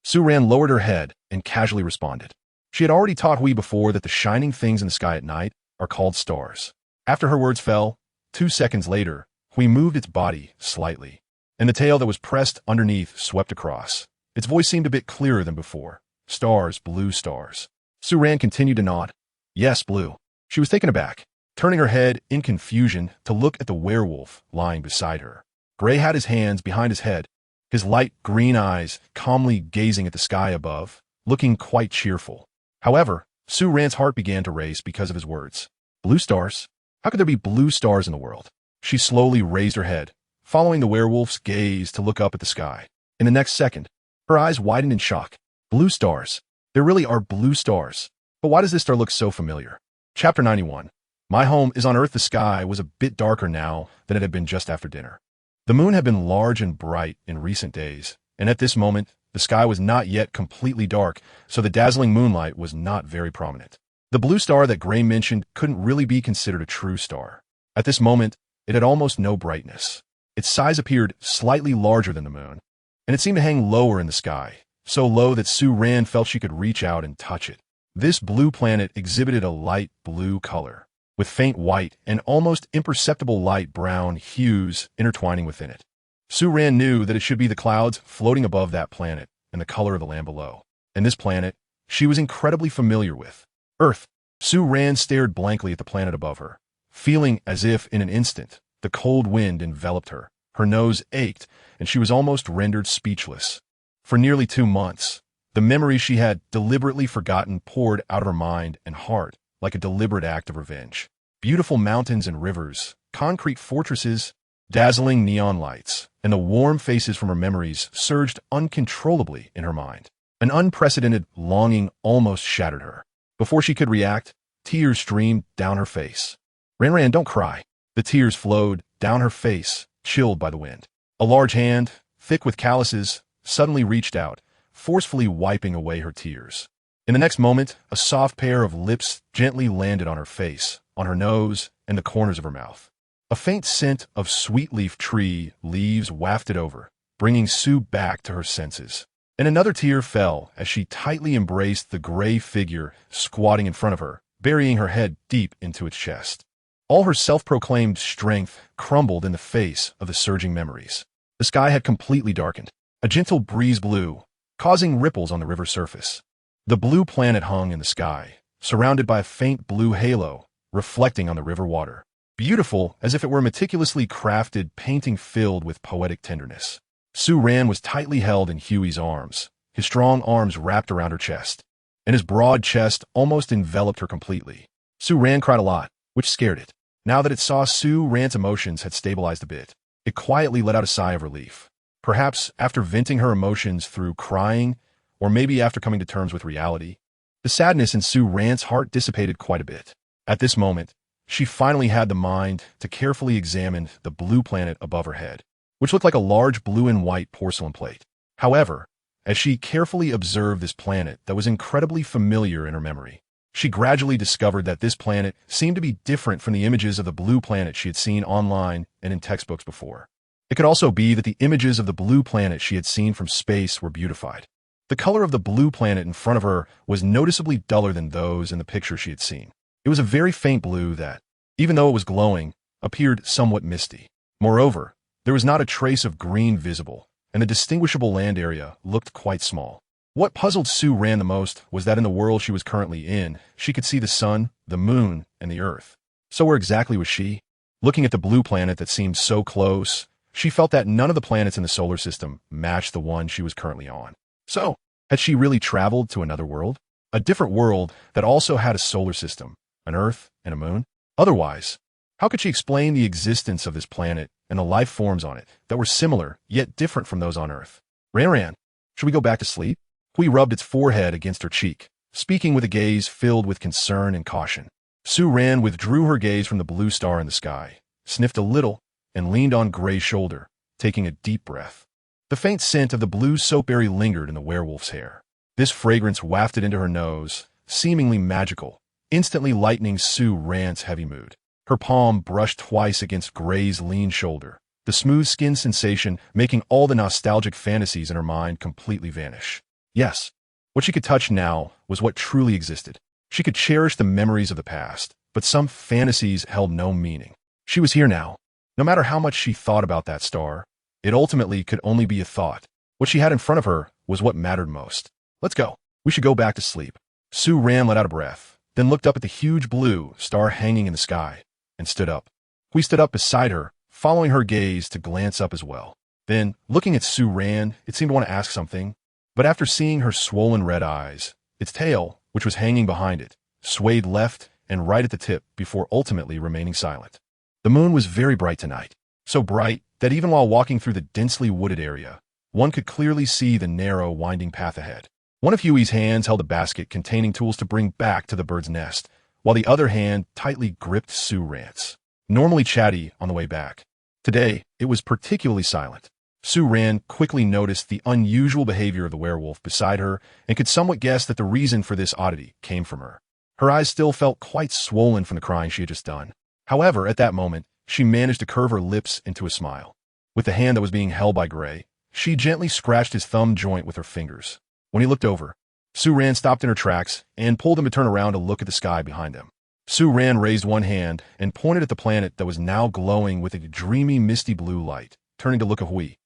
Sue Ran lowered her head and casually responded. She had already taught Hui before that the shining things in the sky at night are called stars. After her words fell, 2 seconds later, Hui moved its body slightly, and the tail that was pressed underneath swept across. Its voice seemed a bit clearer than before. Stars, blue stars. Sue Ran continued to nod. Yes, blue. She was taken aback, turning her head in confusion to look at the werewolf lying beside her. Gray had his hands behind his head, his light green eyes calmly gazing at the sky above, looking quite cheerful. However, Sue Ran's heart began to race because of his words. Blue stars? How could there be blue stars in the world? She slowly raised her head, following the werewolf's gaze to look up at the sky. In the next second, her eyes widened in shock. Blue stars. There really are blue stars. But why does this star look so familiar? Chapter 91. My home is on Earth. The sky was a bit darker now than it had been just after dinner. The moon had been large and bright in recent days, and at this moment, the sky was not yet completely dark, so the dazzling moonlight was not very prominent. The blue star that Gray mentioned couldn't really be considered a true star. At this moment, it had almost no brightness. Its size appeared slightly larger than the moon, and it seemed to hang lower in the sky, so low that Sue Ran felt she could reach out and touch it. This blue planet exhibited a light blue color, with faint white and almost imperceptible light brown hues intertwining within it. Sue Ran knew that it should be the clouds floating above that planet and the color of the land below. And this planet, she was incredibly familiar with. Earth. Sue Ran stared blankly at the planet above her, feeling as if, in an instant, the cold wind enveloped her. Her nose ached, and she was almost rendered speechless. For nearly 2 months, the memories she had deliberately forgotten poured out of her mind and heart like a deliberate act of revenge. Beautiful mountains and rivers, concrete fortresses, dazzling neon lights, and the warm faces from her memories surged uncontrollably in her mind. An unprecedented longing almost shattered her. Before she could react, tears streamed down her face. Ran, don't cry. The tears flowed down her face, chilled by the wind. A large hand, thick with calluses, suddenly reached out, forcefully wiping away her tears. In the next moment, a soft pair of lips gently landed on her face, on her nose, and the corners of her mouth. A faint scent of sweet leaf tree leaves wafted over, bringing Sue back to her senses. And another tear fell as she tightly embraced the gray figure squatting in front of her, burying her head deep into its chest. All her self-proclaimed strength crumbled in the face of the surging memories. The sky had completely darkened. A gentle breeze blew, causing ripples on the river's surface. The blue planet hung in the sky, surrounded by a faint blue halo, reflecting on the river water. Beautiful, as if it were a meticulously crafted painting filled with poetic tenderness. Su-Ran was tightly held in Huey's arms, his strong arms wrapped around her chest, and his broad chest almost enveloped her completely. Su-Ran cried a lot, which scared it. Now that it saw Su-Ran's emotions had stabilized a bit, it quietly let out a sigh of relief. Perhaps after venting her emotions through crying, or maybe after coming to terms with reality, the sadness in Su-Ran's heart dissipated quite a bit. At this moment, she finally had the mind to carefully examine the blue planet above her head, which looked like a large blue and white porcelain plate. However, as she carefully observed this planet that was incredibly familiar in her memory, she gradually discovered that this planet seemed to be different from the images of the blue planet she had seen online and in textbooks before. It could also be that the images of the blue planet she had seen from space were beautified. The color of the blue planet in front of her was noticeably duller than those in the picture she had seen. It was a very faint blue that, even though it was glowing, appeared somewhat misty. Moreover, there was not a trace of green visible, and the distinguishable land area looked quite small. What puzzled Su-Ran the most was that in the world she was currently in, she could see the sun, the moon, and the earth. So where exactly was she? Looking at the blue planet that seemed so close, she felt that none of the planets in the solar system matched the one she was currently on. So, had she really traveled to another world? A different world that also had a solar system, an Earth, and a moon? Otherwise, how could she explain the existence of this planet and the life forms on it that were similar yet different from those on Earth? Ran, should we go back to sleep? Hui rubbed its forehead against her cheek, speaking with a gaze filled with concern and caution. Su-Ran withdrew her gaze from the blue star in the sky, sniffed a little, and leaned on Gray's shoulder, taking a deep breath. The faint scent of the blue soapberry lingered in the werewolf's hair. This fragrance wafted into her nose, seemingly magical, instantly lightening Su-Ran's heavy mood. Her palm brushed twice against Gray's lean shoulder, the smooth skin sensation making all the nostalgic fantasies in her mind completely vanish. Yes, what she could touch now was what truly existed. She could cherish the memories of the past, but some fantasies held no meaning. She was here now. No matter how much she thought about that star, it ultimately could only be a thought. What she had in front of her was what mattered most. Let's go. We should go back to sleep. Su-Ran let out a breath, then looked up at the huge blue star hanging in the sky, and stood up. We stood up beside her, following her gaze to glance up as well. Then, looking at Su-Ran, it seemed to want to ask something, but after seeing her swollen red eyes, its tail, which was hanging behind it, swayed left and right at the tip before ultimately remaining silent. The moon was very bright tonight, so bright that even while walking through the densely wooded area, one could clearly see the narrow, winding path ahead. One of Huey's hands held a basket containing tools to bring back to the bird's nest, while the other hand tightly gripped Su-Ran's, normally chatty on the way back. Today, it was particularly silent. Su-Ran quickly noticed the unusual behavior of the werewolf beside her and could somewhat guess that the reason for this oddity came from her. Her eyes still felt quite swollen from the crying she had just done. However, at that moment, she managed to curve her lips into a smile. With the hand that was being held by Gray, she gently scratched his thumb joint with her fingers. When he looked over, Su-Ran stopped in her tracks and pulled him to turn around to look at the sky behind them. Su-Ran raised one hand and pointed at the planet that was now glowing with a dreamy, misty blue light, turning to look at Hui.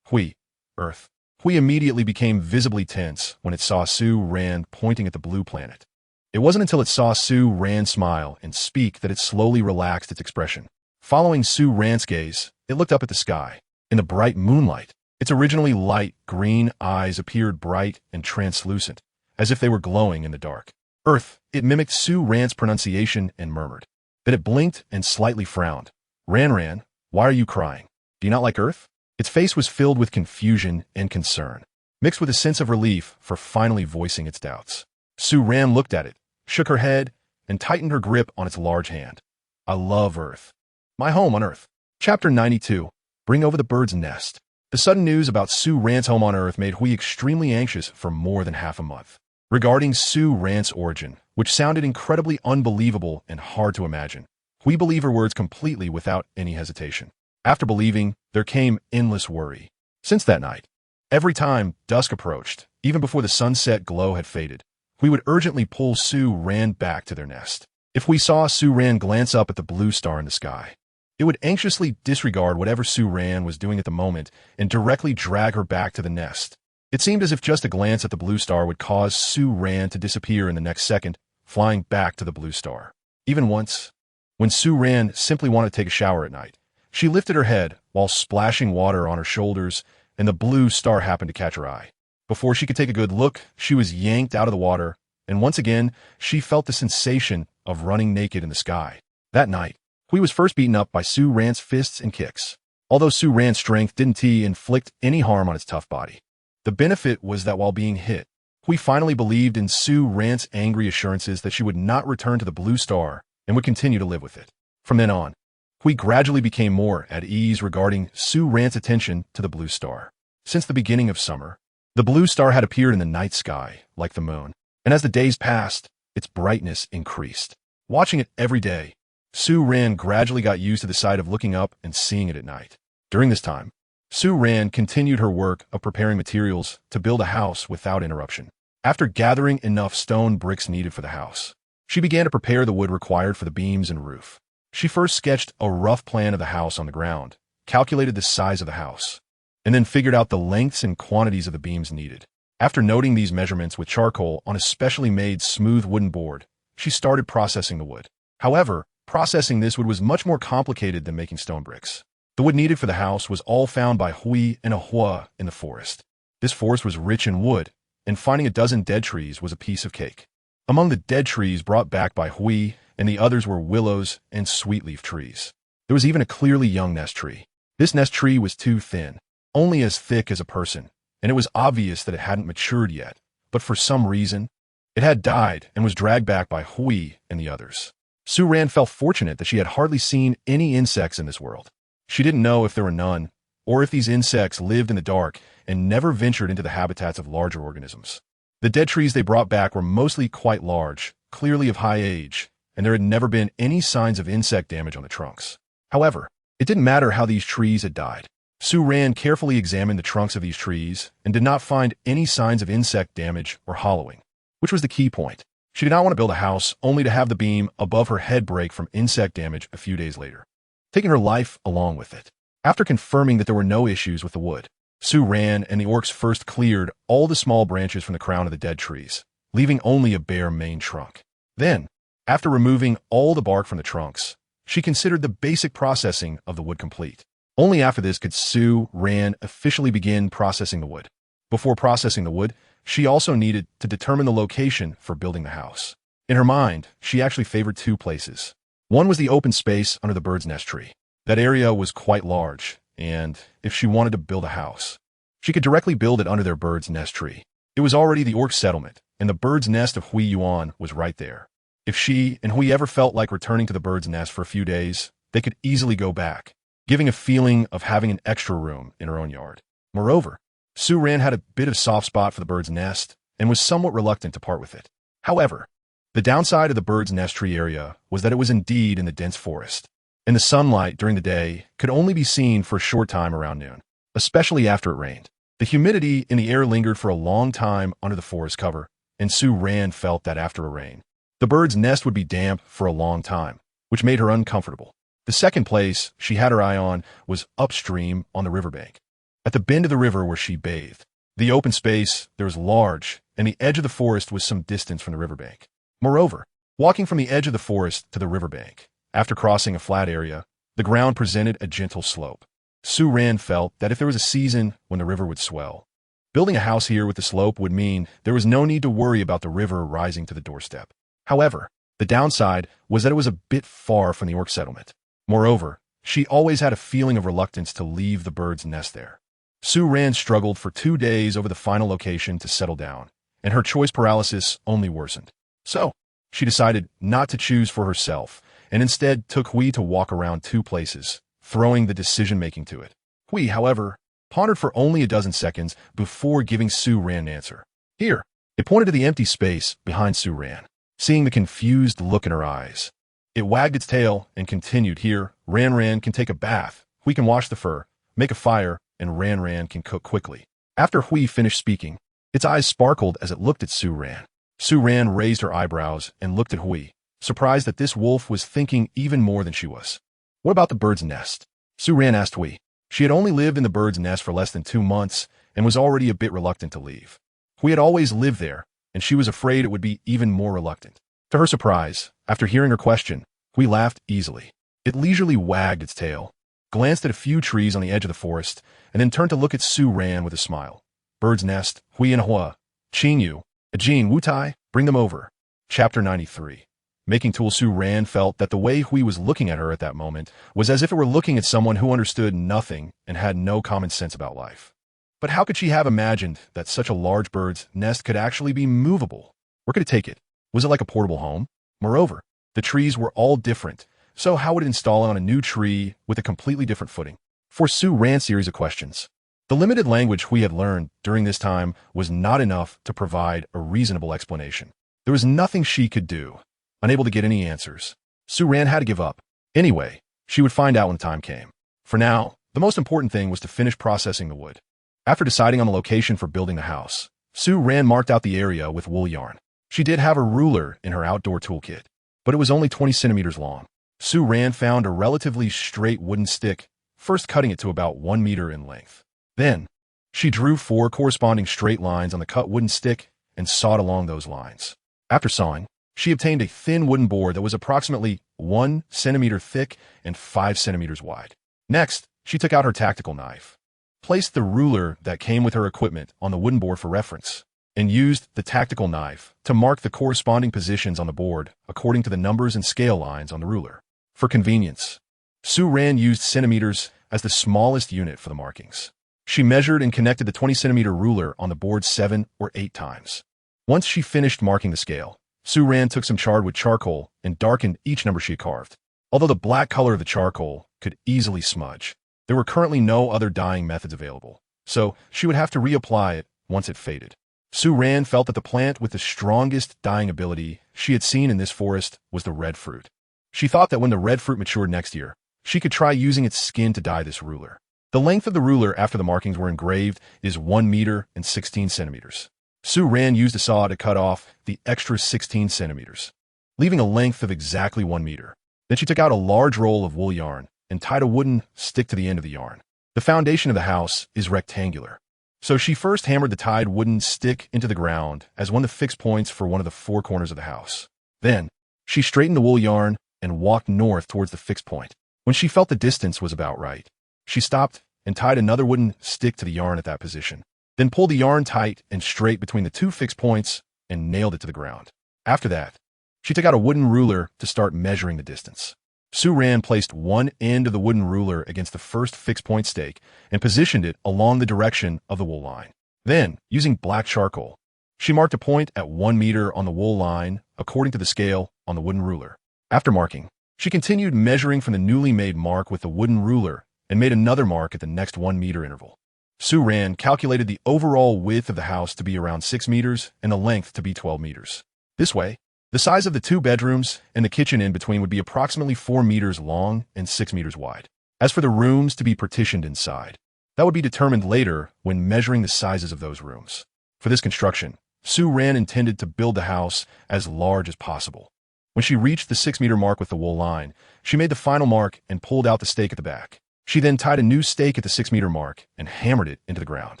Hui, Earth. Hui immediately became visibly tense when it saw Su-Ran pointing at the blue planet. It wasn't until it saw Su-Ran smile and speak that it slowly relaxed its expression. Following Su-Ran's gaze, it looked up at the sky. In the bright moonlight, its originally light green eyes appeared bright and translucent, as if they were glowing in the dark. Earth, it mimicked Su-Ran's pronunciation and murmured. Then it blinked and slightly frowned. Ran, why are you crying? Do you not like Earth? Its face was filled with confusion and concern, mixed with a sense of relief for finally voicing its doubts. Su-Ran looked at it, shook her head, and tightened her grip on its large hand. I love Earth. My home on Earth. Chapter 92. Bring over the bird's nest. The sudden news about Su-Ran's home on Earth made Hui extremely anxious for more than half a month. Regarding Su-Ran's origin, which sounded incredibly unbelievable and hard to imagine, Hui believed her words completely without any hesitation. After believing, there came endless worry. Since that night, every time dusk approached, even before the sunset glow had faded, Hui would urgently pull Su-Ran back to their nest. If Hui saw Su-Ran glance up at the blue star in the sky, it would anxiously disregard whatever Su-Ran was doing at the moment and directly drag her back to the nest. It seemed as if just a glance at the blue star would cause Su-Ran to disappear in the next second, flying back to the blue star. Even once, When Su Ran simply wanted to take a shower at night, she lifted her head while splashing water on her shoulders, and the blue star happened to catch her eye. Before she could take a good look, she was yanked out of the water, and once again, she felt the sensation of running naked in the sky. That night, Hui was first beaten up by Su Ran's fists and kicks. Although Su Ran's strength didn't inflict any harm on its tough body, the benefit was that while being hit, Hui finally believed in Su Ran's angry assurances that she would not return to the blue star and would continue to live with it. From then on, Hui gradually became more at ease regarding Su Ran's attention to the blue star. Since the beginning of summer, the blue star had appeared in the night sky like the moon, and as the days passed, its brightness increased. Watching it every day, Su Ran gradually got used to the sight of looking up and seeing it at night. During this time, Su Ran continued her work of preparing materials to build a house without interruption. After gathering enough stone bricks needed for the house, she began to prepare the wood required for the beams and roof. She first sketched a rough plan of the house on the ground, calculated the size of the house, and then figured out the lengths and quantities of the beams needed. After noting these measurements with charcoal on a specially made smooth wooden board, she started processing the wood. However, processing this wood was much more complicated than making stone bricks. The wood needed for the house was all found by Hui and Ahua in the forest. This forest was rich in wood, and finding a dozen dead trees was a piece of cake. Among the dead trees brought back by Hui and the others were willows and sweetleaf trees. There was even a clearly young nest tree. This nest tree was too thin, only as thick as a person, and it was obvious that it hadn't matured yet, but for some reason, it had died and was dragged back by Hui and the others. Su Ran felt fortunate that she had hardly seen any insects in this world. She didn't know if there were none, or if these insects lived in the dark and never ventured into the habitats of larger organisms. The dead trees they brought back were mostly quite large, clearly of high age, and there had never been any signs of insect damage on the trunks. However, it didn't matter how these trees had died. Su Ran carefully examined the trunks of these trees and did not find any signs of insect damage or hollowing, which was the key point. She did not want to build a house only to have the beam above her head break from insect damage a few days later, taking her life along with it. After confirming that there were no issues with the wood, Su Ran and the orcs first cleared all the small branches from the crown of the dead trees, leaving only a bare main trunk. Then, after removing all the bark from the trunks, she considered the basic processing of the wood complete. Only after this could Su Ran officially begin processing the wood. Before processing the wood, she also needed to determine the location for building the house. In her mind, she actually favored two places. One was the open space under the bird's nest tree. That area was quite large, and if she wanted to build a house, she could directly build it under their bird's nest tree. It was already the orc settlement, and the bird's nest of Hui Yuan was right there. If she and Hui ever felt like returning to the bird's nest for a few days, they could easily go back, giving a feeling of having an extra room in her own yard. Moreover, Su Ran had a bit of soft spot for the bird's nest and was somewhat reluctant to part with it. However, the downside of the bird's nest tree area was that it was indeed in the dense forest, and the sunlight during the day could only be seen for a short time around noon, especially after it rained. The humidity in the air lingered for a long time under the forest cover, and Su Ran felt that after a rain, the bird's nest would be damp for a long time, which made her uncomfortable. The second place she had her eye on was upstream on the riverbank, at the bend of the river where she bathed. The open space there was large, and the edge of the forest was some distance from the riverbank. Moreover, walking from the edge of the forest to the riverbank, after crossing a flat area, the ground presented a gentle slope. Su Ran felt that if there was a season when the river would swell, building a house here with the slope would mean there was no need to worry about the river rising to the doorstep. However, the downside was that it was a bit far from the orc settlement. Moreover, she always had a feeling of reluctance to leave the bird's nest there. Su Ran struggled for 2 days over the final location to settle down, and her choice paralysis only worsened. So, she decided not to choose for herself, and instead took Hui to walk around 2 places, throwing the decision-making to it. Hui, however, pondered for only a dozen seconds before giving Su Ran an answer. Here, it pointed to the empty space behind Su Ran. Seeing the confused look in her eyes, it wagged its tail and continued, here, Ran can take a bath, Hui can wash the fur, make a fire, and Ran can cook quickly. After Hui finished speaking, its eyes sparkled as it looked at Su Ran. Su Ran raised her eyebrows and looked at Hui, surprised that this wolf was thinking even more than she was. What about the bird's nest? Su Ran asked Hui. She had only lived in the bird's nest for less than 2 months and was already a bit reluctant to leave. Hui had always lived there, and she was afraid it would be even more reluctant. To her surprise, after hearing her question, Hui laughed easily. It leisurely wagged its tail, glanced at a few trees on the edge of the forest, and then turned to look at Su Ran with a smile. Bird's nest, Hui and Hua. Qing Yu. Ajin Wu Tai, bring them over. Chapter 93. Making tool. Su Ran felt that the way Hui was looking at her at that moment was as if it were looking at someone who understood nothing and had no common sense about life. But how could she have imagined that such a large bird's nest could actually be movable? Where could it take it? Was it like a portable home? Moreover, the trees were all different, so how would it install it on a new tree with a completely different footing? For Su Ran, series of questions. The limited language Hui had learned during this time was not enough to provide a reasonable explanation. There was nothing she could do. Unable to get any answers, Su Ran had to give up. Anyway, she would find out when the time came. For now, the most important thing was to finish processing the wood. After deciding on the location for building the house, Su Ran marked out the area with wool yarn. She did have a ruler in her outdoor toolkit, but it was only 20 centimeters long. Su Ran found a relatively straight wooden stick, first cutting it to about 1 meter in length. Then, she drew 4 corresponding straight lines on the cut wooden stick and sawed along those lines. After sawing, she obtained a thin wooden board that was approximately 1 centimeter thick and 5 centimeters wide. Next, she took out her tactical knife, placed the ruler that came with her equipment on the wooden board for reference, and used the tactical knife to mark the corresponding positions on the board according to the numbers and scale lines on the ruler. For convenience, Su Ran used centimeters as the smallest unit for the markings. She measured and connected the 20-centimeter ruler on the board 7 or 8 times. Once she finished marking the scale, Su Ran took some charred wood charcoal and darkened each number she had carved. Although the black color of the charcoal could easily smudge, there were currently no other dyeing methods available, so she would have to reapply it once it faded. Su Ran felt that the plant with the strongest dyeing ability she had seen in this forest was the red fruit. She thought that when the red fruit matured next year, she could try using its skin to dye this ruler. The length of the ruler after the markings were engraved is 1 meter and 16 centimeters. Su Ran used a saw to cut off the extra 16 centimeters, leaving a length of exactly 1 meter. Then she took out a large roll of wool yarn and tied a wooden stick to the end of the yarn. The foundation of the house is rectangular, so she first hammered the tied wooden stick into the ground as one of the fixed points for one of the 4 corners of the house. Then, she straightened the wool yarn and walked north towards the fixed point. When she felt the distance was about right, she stopped and tied another wooden stick to the yarn at that position. Then pulled the yarn tight and straight between the 2 fixed points and nailed it to the ground. After that, she took out a wooden ruler to start measuring the distance. Su Ran placed one end of the wooden ruler against the first fixed point stake and positioned it along the direction of the wool line. Then, using black charcoal, she marked a point at 1 meter on the wool line according to the scale on the wooden ruler. After marking, she continued measuring from the newly made mark with the wooden ruler and made another mark at the next 1 meter interval. Su Ran calculated the overall width of the house to be around 6 meters and the length to be 12 meters. This way, the size of the 2 bedrooms and the kitchen in between would be approximately 4 meters long and 6 meters wide. As for the rooms to be partitioned inside, that would be determined later when measuring the sizes of those rooms. For this construction, Su Ran intended to build the house as large as possible. When she reached the 6-meter mark with the wool line, she made the final mark and pulled out the stake at the back. She then tied a new stake at the 6-meter mark and hammered it into the ground.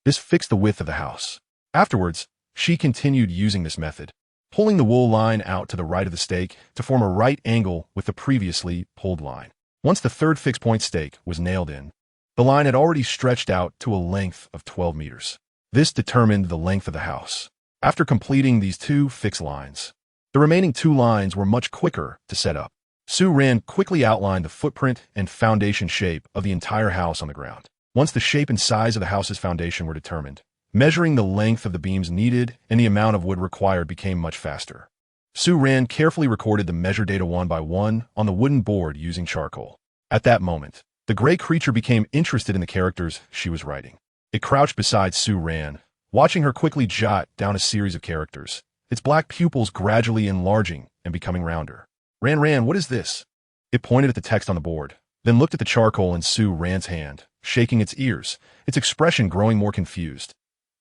This fixed the width of the house. Afterwards, she continued using this method, pulling the wool line out to the right of the stake to form a right angle with the previously pulled line. Once the 3rd fixed point stake was nailed in, the line had already stretched out to a length of 12 meters. This determined the length of the house. After completing these 2 fixed lines, the remaining 2 lines were much quicker to set up. Su Ran quickly outlined the footprint and foundation shape of the entire house on the ground. Once the shape and size of the house's foundation were determined, measuring the length of the beams needed and the amount of wood required became much faster. Su Ran carefully recorded the measure data one by one on the wooden board using charcoal. At that moment, the gray creature became interested in the characters she was writing. It crouched beside Su Ran, watching her quickly jot down a series of characters, its black pupils gradually enlarging and becoming rounder. Ran, what is this? It pointed at the text on the board, then looked at the charcoal in Su Ran's hand, shaking its ears, its expression growing more confused.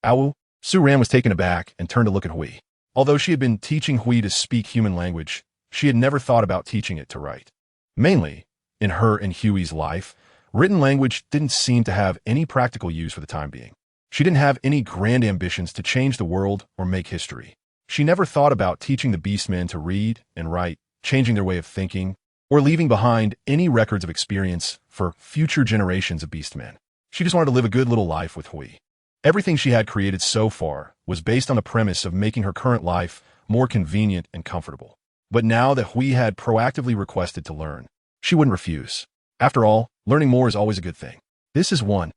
Ow! Su Ran was taken aback and turned to look at Hui. Although she had been teaching Hui to speak human language, she had never thought about teaching it to write. Mainly, in her and Huey's life, written language didn't seem to have any practical use for the time being. She didn't have any grand ambitions to change the world or make history. She never thought about teaching the beastmen to read and write, changing their way of thinking, or leaving behind any records of experience for future generations of beastmen. She just wanted to live a good little life with Hui. Everything she had created so far was based on the premise of making her current life more convenient and comfortable. But now that Hui had proactively requested to learn, she wouldn't refuse. After all, learning more is always a good thing. This is one.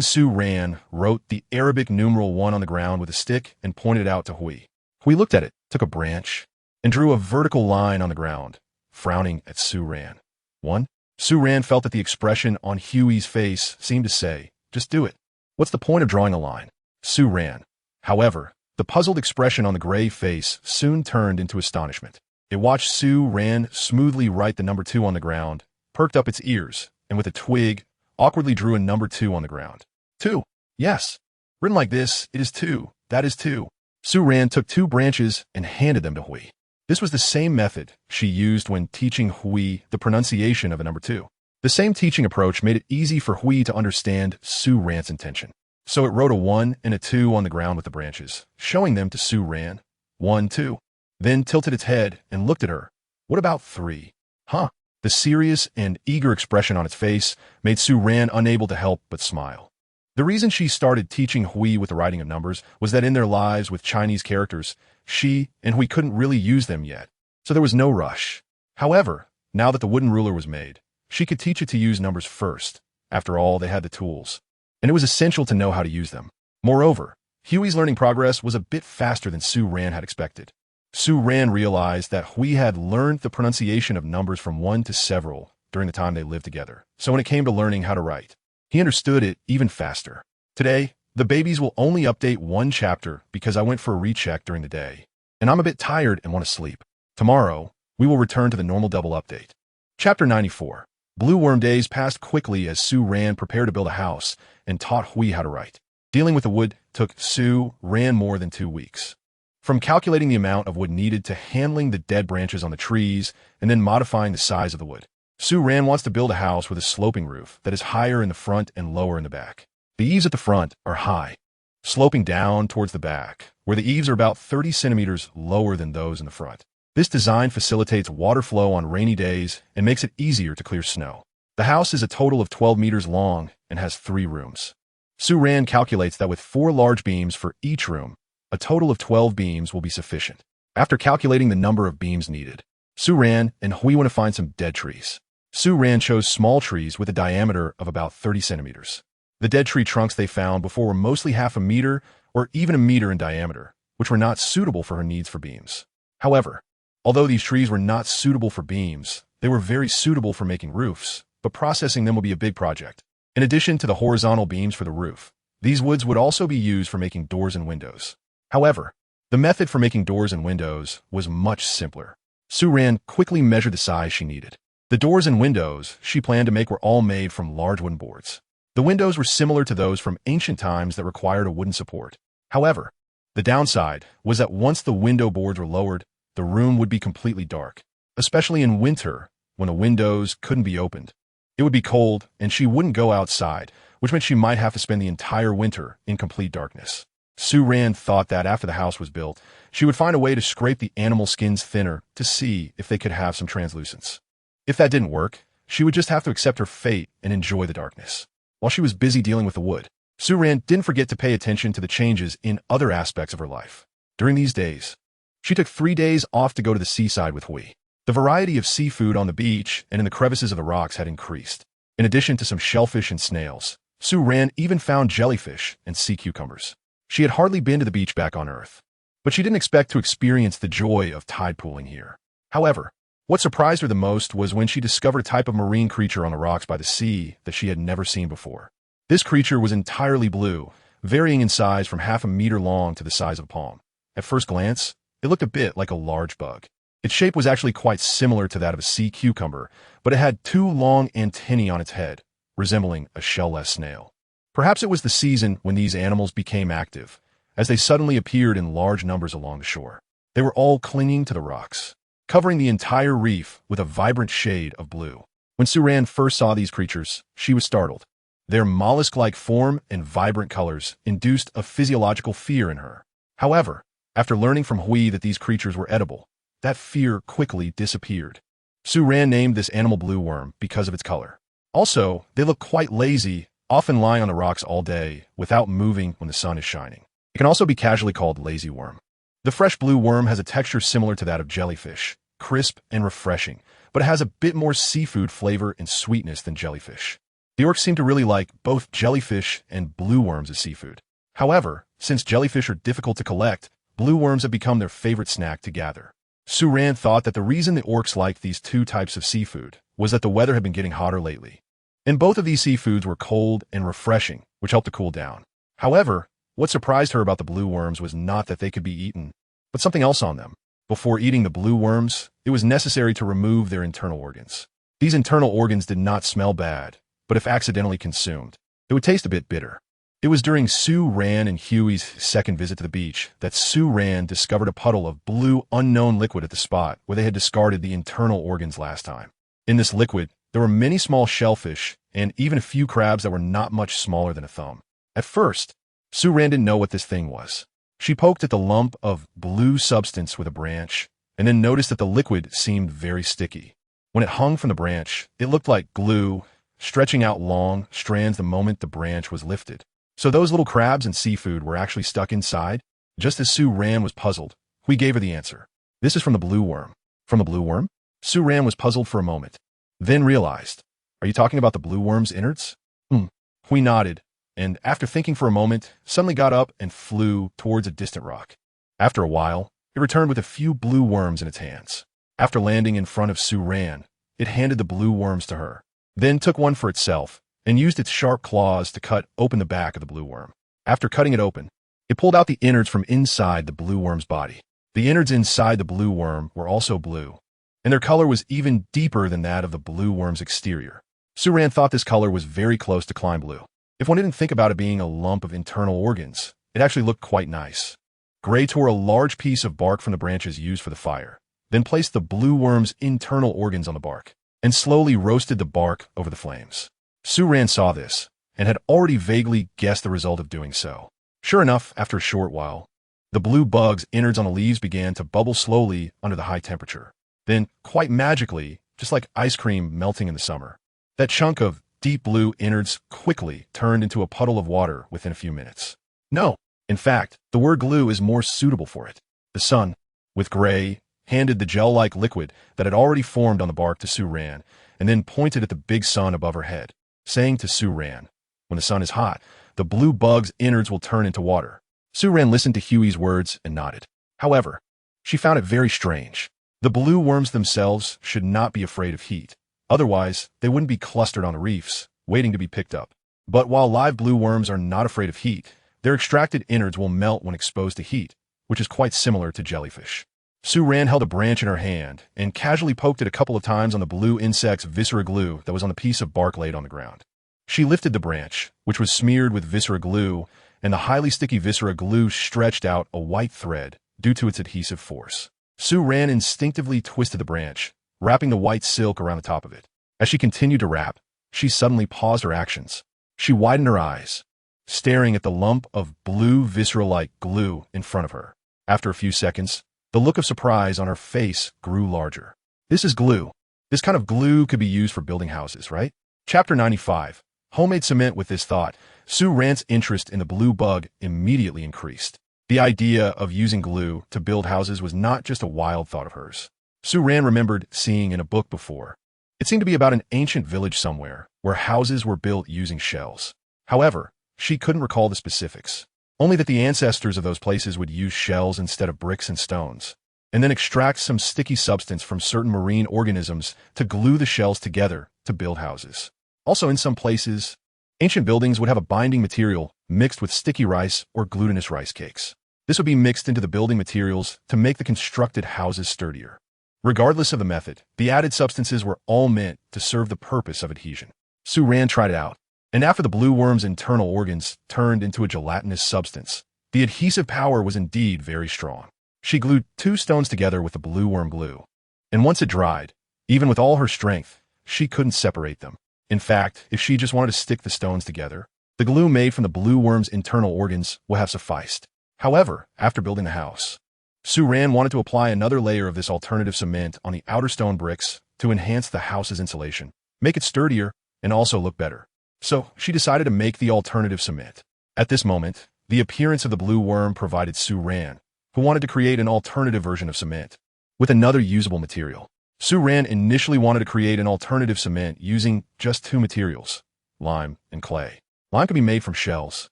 Su Ran wrote the Arabic numeral 1 on the ground with a stick and pointed it out to Hui. Hui looked at it, took a branch, and drew a vertical line on the ground, frowning at Su Ran. 1. Su Ran felt that the expression on Huey's face seemed to say, just do it. What's the point of drawing a line? Su Ran. However, the puzzled expression on the gray face soon turned into astonishment. It watched Su Ran smoothly write the number 2 on the ground, perked up its ears, and with a twig, awkwardly drew a number 2 on the ground. 2. Yes. Written like this, it is 2. That is 2. Su Ran took 2 branches and handed them to Hui. This was the same method she used when teaching Hui the pronunciation of a number 2. The same teaching approach made it easy for Hui to understand Su Ran's intention. So it wrote a 1 and a 2 on the ground with the branches, showing them to Su Ran. 1, 2. Then tilted its head and looked at her. What about 3? Huh? The serious and eager expression on its face made Su Ran unable to help but smile. The reason she started teaching Hui with the writing of numbers was that in their lives with Chinese characters, she and Hui couldn't really use them yet, so there was no rush. However, now that the wooden ruler was made, she could teach it to use numbers first. After all, they had the tools, and it was essential to know how to use them. Moreover, Huey's learning progress was a bit faster than Su Ran had expected. Su Ran realized that Hui had learned the pronunciation of numbers from 1 to several during the time they lived together, so when it came to learning how to write, he understood it even faster. Today, the babies will only update 1 chapter because I went for a recheck during the day, and I'm a bit tired and want to sleep. Tomorrow, we will return to the normal double update. Chapter 94. Blue Worm days passed quickly as Su Ran prepared to build a house and taught Hui how to write. Dealing with the wood took Su Ran more than 2 weeks. From calculating the amount of wood needed to handling the dead branches on the trees and then modifying the size of the wood. Su Ran wants to build a house with a sloping roof that is higher in the front and lower in the back. The eaves at the front are high, sloping down towards the back, where the eaves are about 30 centimeters lower than those in the front. This design facilitates water flow on rainy days and makes it easier to clear snow. The house is a total of 12 meters long and has 3 rooms. Su Ran calculates that with 4 large beams for each room, a total of 12 beams will be sufficient. After calculating the number of beams needed, Su Ran and Hui want to find some dead trees. Su Ran chose small trees with a diameter of about 30 centimeters. The dead tree trunks they found before were mostly half a meter or even a meter in diameter, which were not suitable for her needs for beams. However, although these trees were not suitable for beams, they were very suitable for making roofs, but processing them will be a big project. In addition to the horizontal beams for the roof, these woods would also be used for making doors and windows. However, the method for making doors and windows was much simpler. Su Ran quickly measured the size she needed. The doors and windows she planned to make were all made from large wooden boards. The windows were similar to those from ancient times that required a wooden support. However, the downside was that once the window boards were lowered, the room would be completely dark, especially in winter when the windows couldn't be opened. It would be cold, and she wouldn't go outside, which meant she might have to spend the entire winter in complete darkness. Su Ran thought that after the house was built, she would find a way to scrape the animal skins thinner to see if they could have some translucence. If that didn't work, she would just have to accept her fate and enjoy the darkness. While she was busy dealing with the wood, Su Ran didn't forget to pay attention to the changes in other aspects of her life. During these days, she took 3 days off to go to the seaside with Hui. The variety of seafood on the beach and in the crevices of the rocks had increased. In addition to some shellfish and snails, Su Ran even found jellyfish and sea cucumbers. She had hardly been to the beach back on Earth, but she didn't expect to experience the joy of tide pooling here. However, what surprised her the most was when she discovered a type of marine creature on the rocks by the sea that she had never seen before. This creature was entirely blue, varying in size from half a meter long to the size of a palm. At first glance, it looked a bit like a large bug. Its shape was actually quite similar to that of a sea cucumber, but it had 2 long antennae on its head, resembling a shell-less snail. Perhaps it was the season when these animals became active, as they suddenly appeared in large numbers along the shore. They were all clinging to the rocks, covering the entire reef with a vibrant shade of blue. When Su Ran first saw these creatures, she was startled. Their mollusk-like form and vibrant colors induced a physiological fear in her. However, after learning from Hui that these creatures were edible, that fear quickly disappeared. Sue Ran named this animal blue worm because of its color. Also, they look quite lazy, often lying on the rocks all day without moving when the sun is shining. It can also be casually called lazy worm. The fresh blue worm has a texture similar to that of jellyfish, crisp and refreshing, but it has a bit more seafood flavor and sweetness than jellyfish. The orcs seem to really like both jellyfish and blue worms as seafood. However, since jellyfish are difficult to collect, blue worms have become their favorite snack to gather. Sue Ran thought that the reason the orcs liked these two types of seafood was that the weather had been getting hotter lately. And both of these seafoods were cold and refreshing, which helped to cool down. However, what surprised her about the blue worms was not that they could be eaten, but something else on them. Before eating the blue worms, it was necessary to remove their internal organs. These internal organs did not smell bad, but if accidentally consumed, it would taste a bit bitter. It was during Sue Ran and Huey's second visit to the beach that Sue Ran discovered a puddle of blue unknown liquid at the spot where they had discarded the internal organs last time. In this liquid, there were many small shellfish and even a few crabs that were not much smaller than a thumb. At first, Sue Ran didn't know what this thing was. She poked at the lump of blue substance with a branch and then noticed that the liquid seemed very sticky. When it hung from the branch, it looked like glue, stretching out long strands the moment the branch was lifted. So those little crabs and seafood were actually stuck inside? Just as Sue Ran was puzzled, Hui gave her the answer. This is from the blue worm. From the blue worm? Sue Ran was puzzled for a moment, then realized, are you talking about the blue worm's innards? Hui nodded, and after thinking for a moment, suddenly got up and flew towards a distant rock. After a while, it returned with a few blue worms in its hands. After landing in front of Sue Ran, it handed the blue worms to her, then took one for itself, and used its sharp claws to cut open the back of the blue worm. After cutting it open, it pulled out the innards from inside the blue worm's body. The innards inside the blue worm were also blue, and their color was even deeper than that of the blue worm's exterior. Sue Ran thought this color was very close to Klein blue. If one didn't think about it being a lump of internal organs, it actually looked quite nice. Gray tore a large piece of bark from the branches used for the fire, then placed the blue worm's internal organs on the bark, and slowly roasted the bark over the flames. Sue Ran saw this, and had already vaguely guessed the result of doing so. Sure enough, after a short while, the blue bug's innards on the leaves began to bubble slowly under the high temperature. Then, quite magically, just like ice cream melting in the summer, that chunk of deep blue innards quickly turned into a puddle of water within a few minutes. No, in fact, the word glue is more suitable for it. The sun, with Gray, handed the gel-like liquid that had already formed on the bark to Sue Ran, and then pointed at the big sun above her head, saying to Sue Ran, when the sun is hot, the blue bug's innards will turn into water. Sue Ran listened to Huey's words and nodded. However, she found it very strange. The blue worms themselves should not be afraid of heat. Otherwise, they wouldn't be clustered on the reefs, waiting to be picked up. But while live blue worms are not afraid of heat, their extracted innards will melt when exposed to heat, which is quite similar to jellyfish. Sue Ran held a branch in her hand and casually poked it a couple of times on the blue insect's viscera glue that was on the piece of bark laid on the ground. She lifted the branch, which was smeared with viscera glue, and the highly sticky viscera glue stretched out a white thread due to its adhesive force. Sue Ran instinctively twisted the branch, wrapping the white silk around the top of it. As she continued to wrap, she suddenly paused her actions. She widened her eyes, staring at the lump of blue viscera-like glue in front of her. After a few seconds, the look of surprise on her face grew larger. This is glue. This kind of glue could be used for building houses, right? Chapter 95. Homemade cement. With this thought, Sue Ran's interest in the blue bug immediately increased. The idea of using glue to build houses was not just a wild thought of hers. Sue Ran remembered seeing in a book before. It seemed to be about an ancient village somewhere where houses were built using shells. However, she couldn't recall the specifics. Only that the ancestors of those places would use shells instead of bricks and stones, and then extract some sticky substance from certain marine organisms to glue the shells together to build houses. Also, in some places, ancient buildings would have a binding material mixed with sticky rice or glutinous rice cakes. This would be mixed into the building materials to make the constructed houses sturdier. Regardless of the method, the added substances were all meant to serve the purpose of adhesion. Sue Ran tried it out, and after the blue worm's internal organs turned into a gelatinous substance, the adhesive power was indeed very strong. She glued 2 stones together with the blue worm glue, and once it dried, even with all her strength, she couldn't separate them. In fact, if she just wanted to stick the stones together, the glue made from the blue worm's internal organs would have sufficed. However, after building the house, Sue Ran wanted to apply another layer of this alternative cement on the outer stone bricks to enhance the house's insulation, make it sturdier, and also look better. So she decided to make the alternative cement. At this moment, the appearance of the blue worm provided Sue Ran, who wanted to create an alternative version of cement with another usable material. Sue Ran initially wanted to create an alternative cement using just two materials, lime and clay. Lime can be made from shells,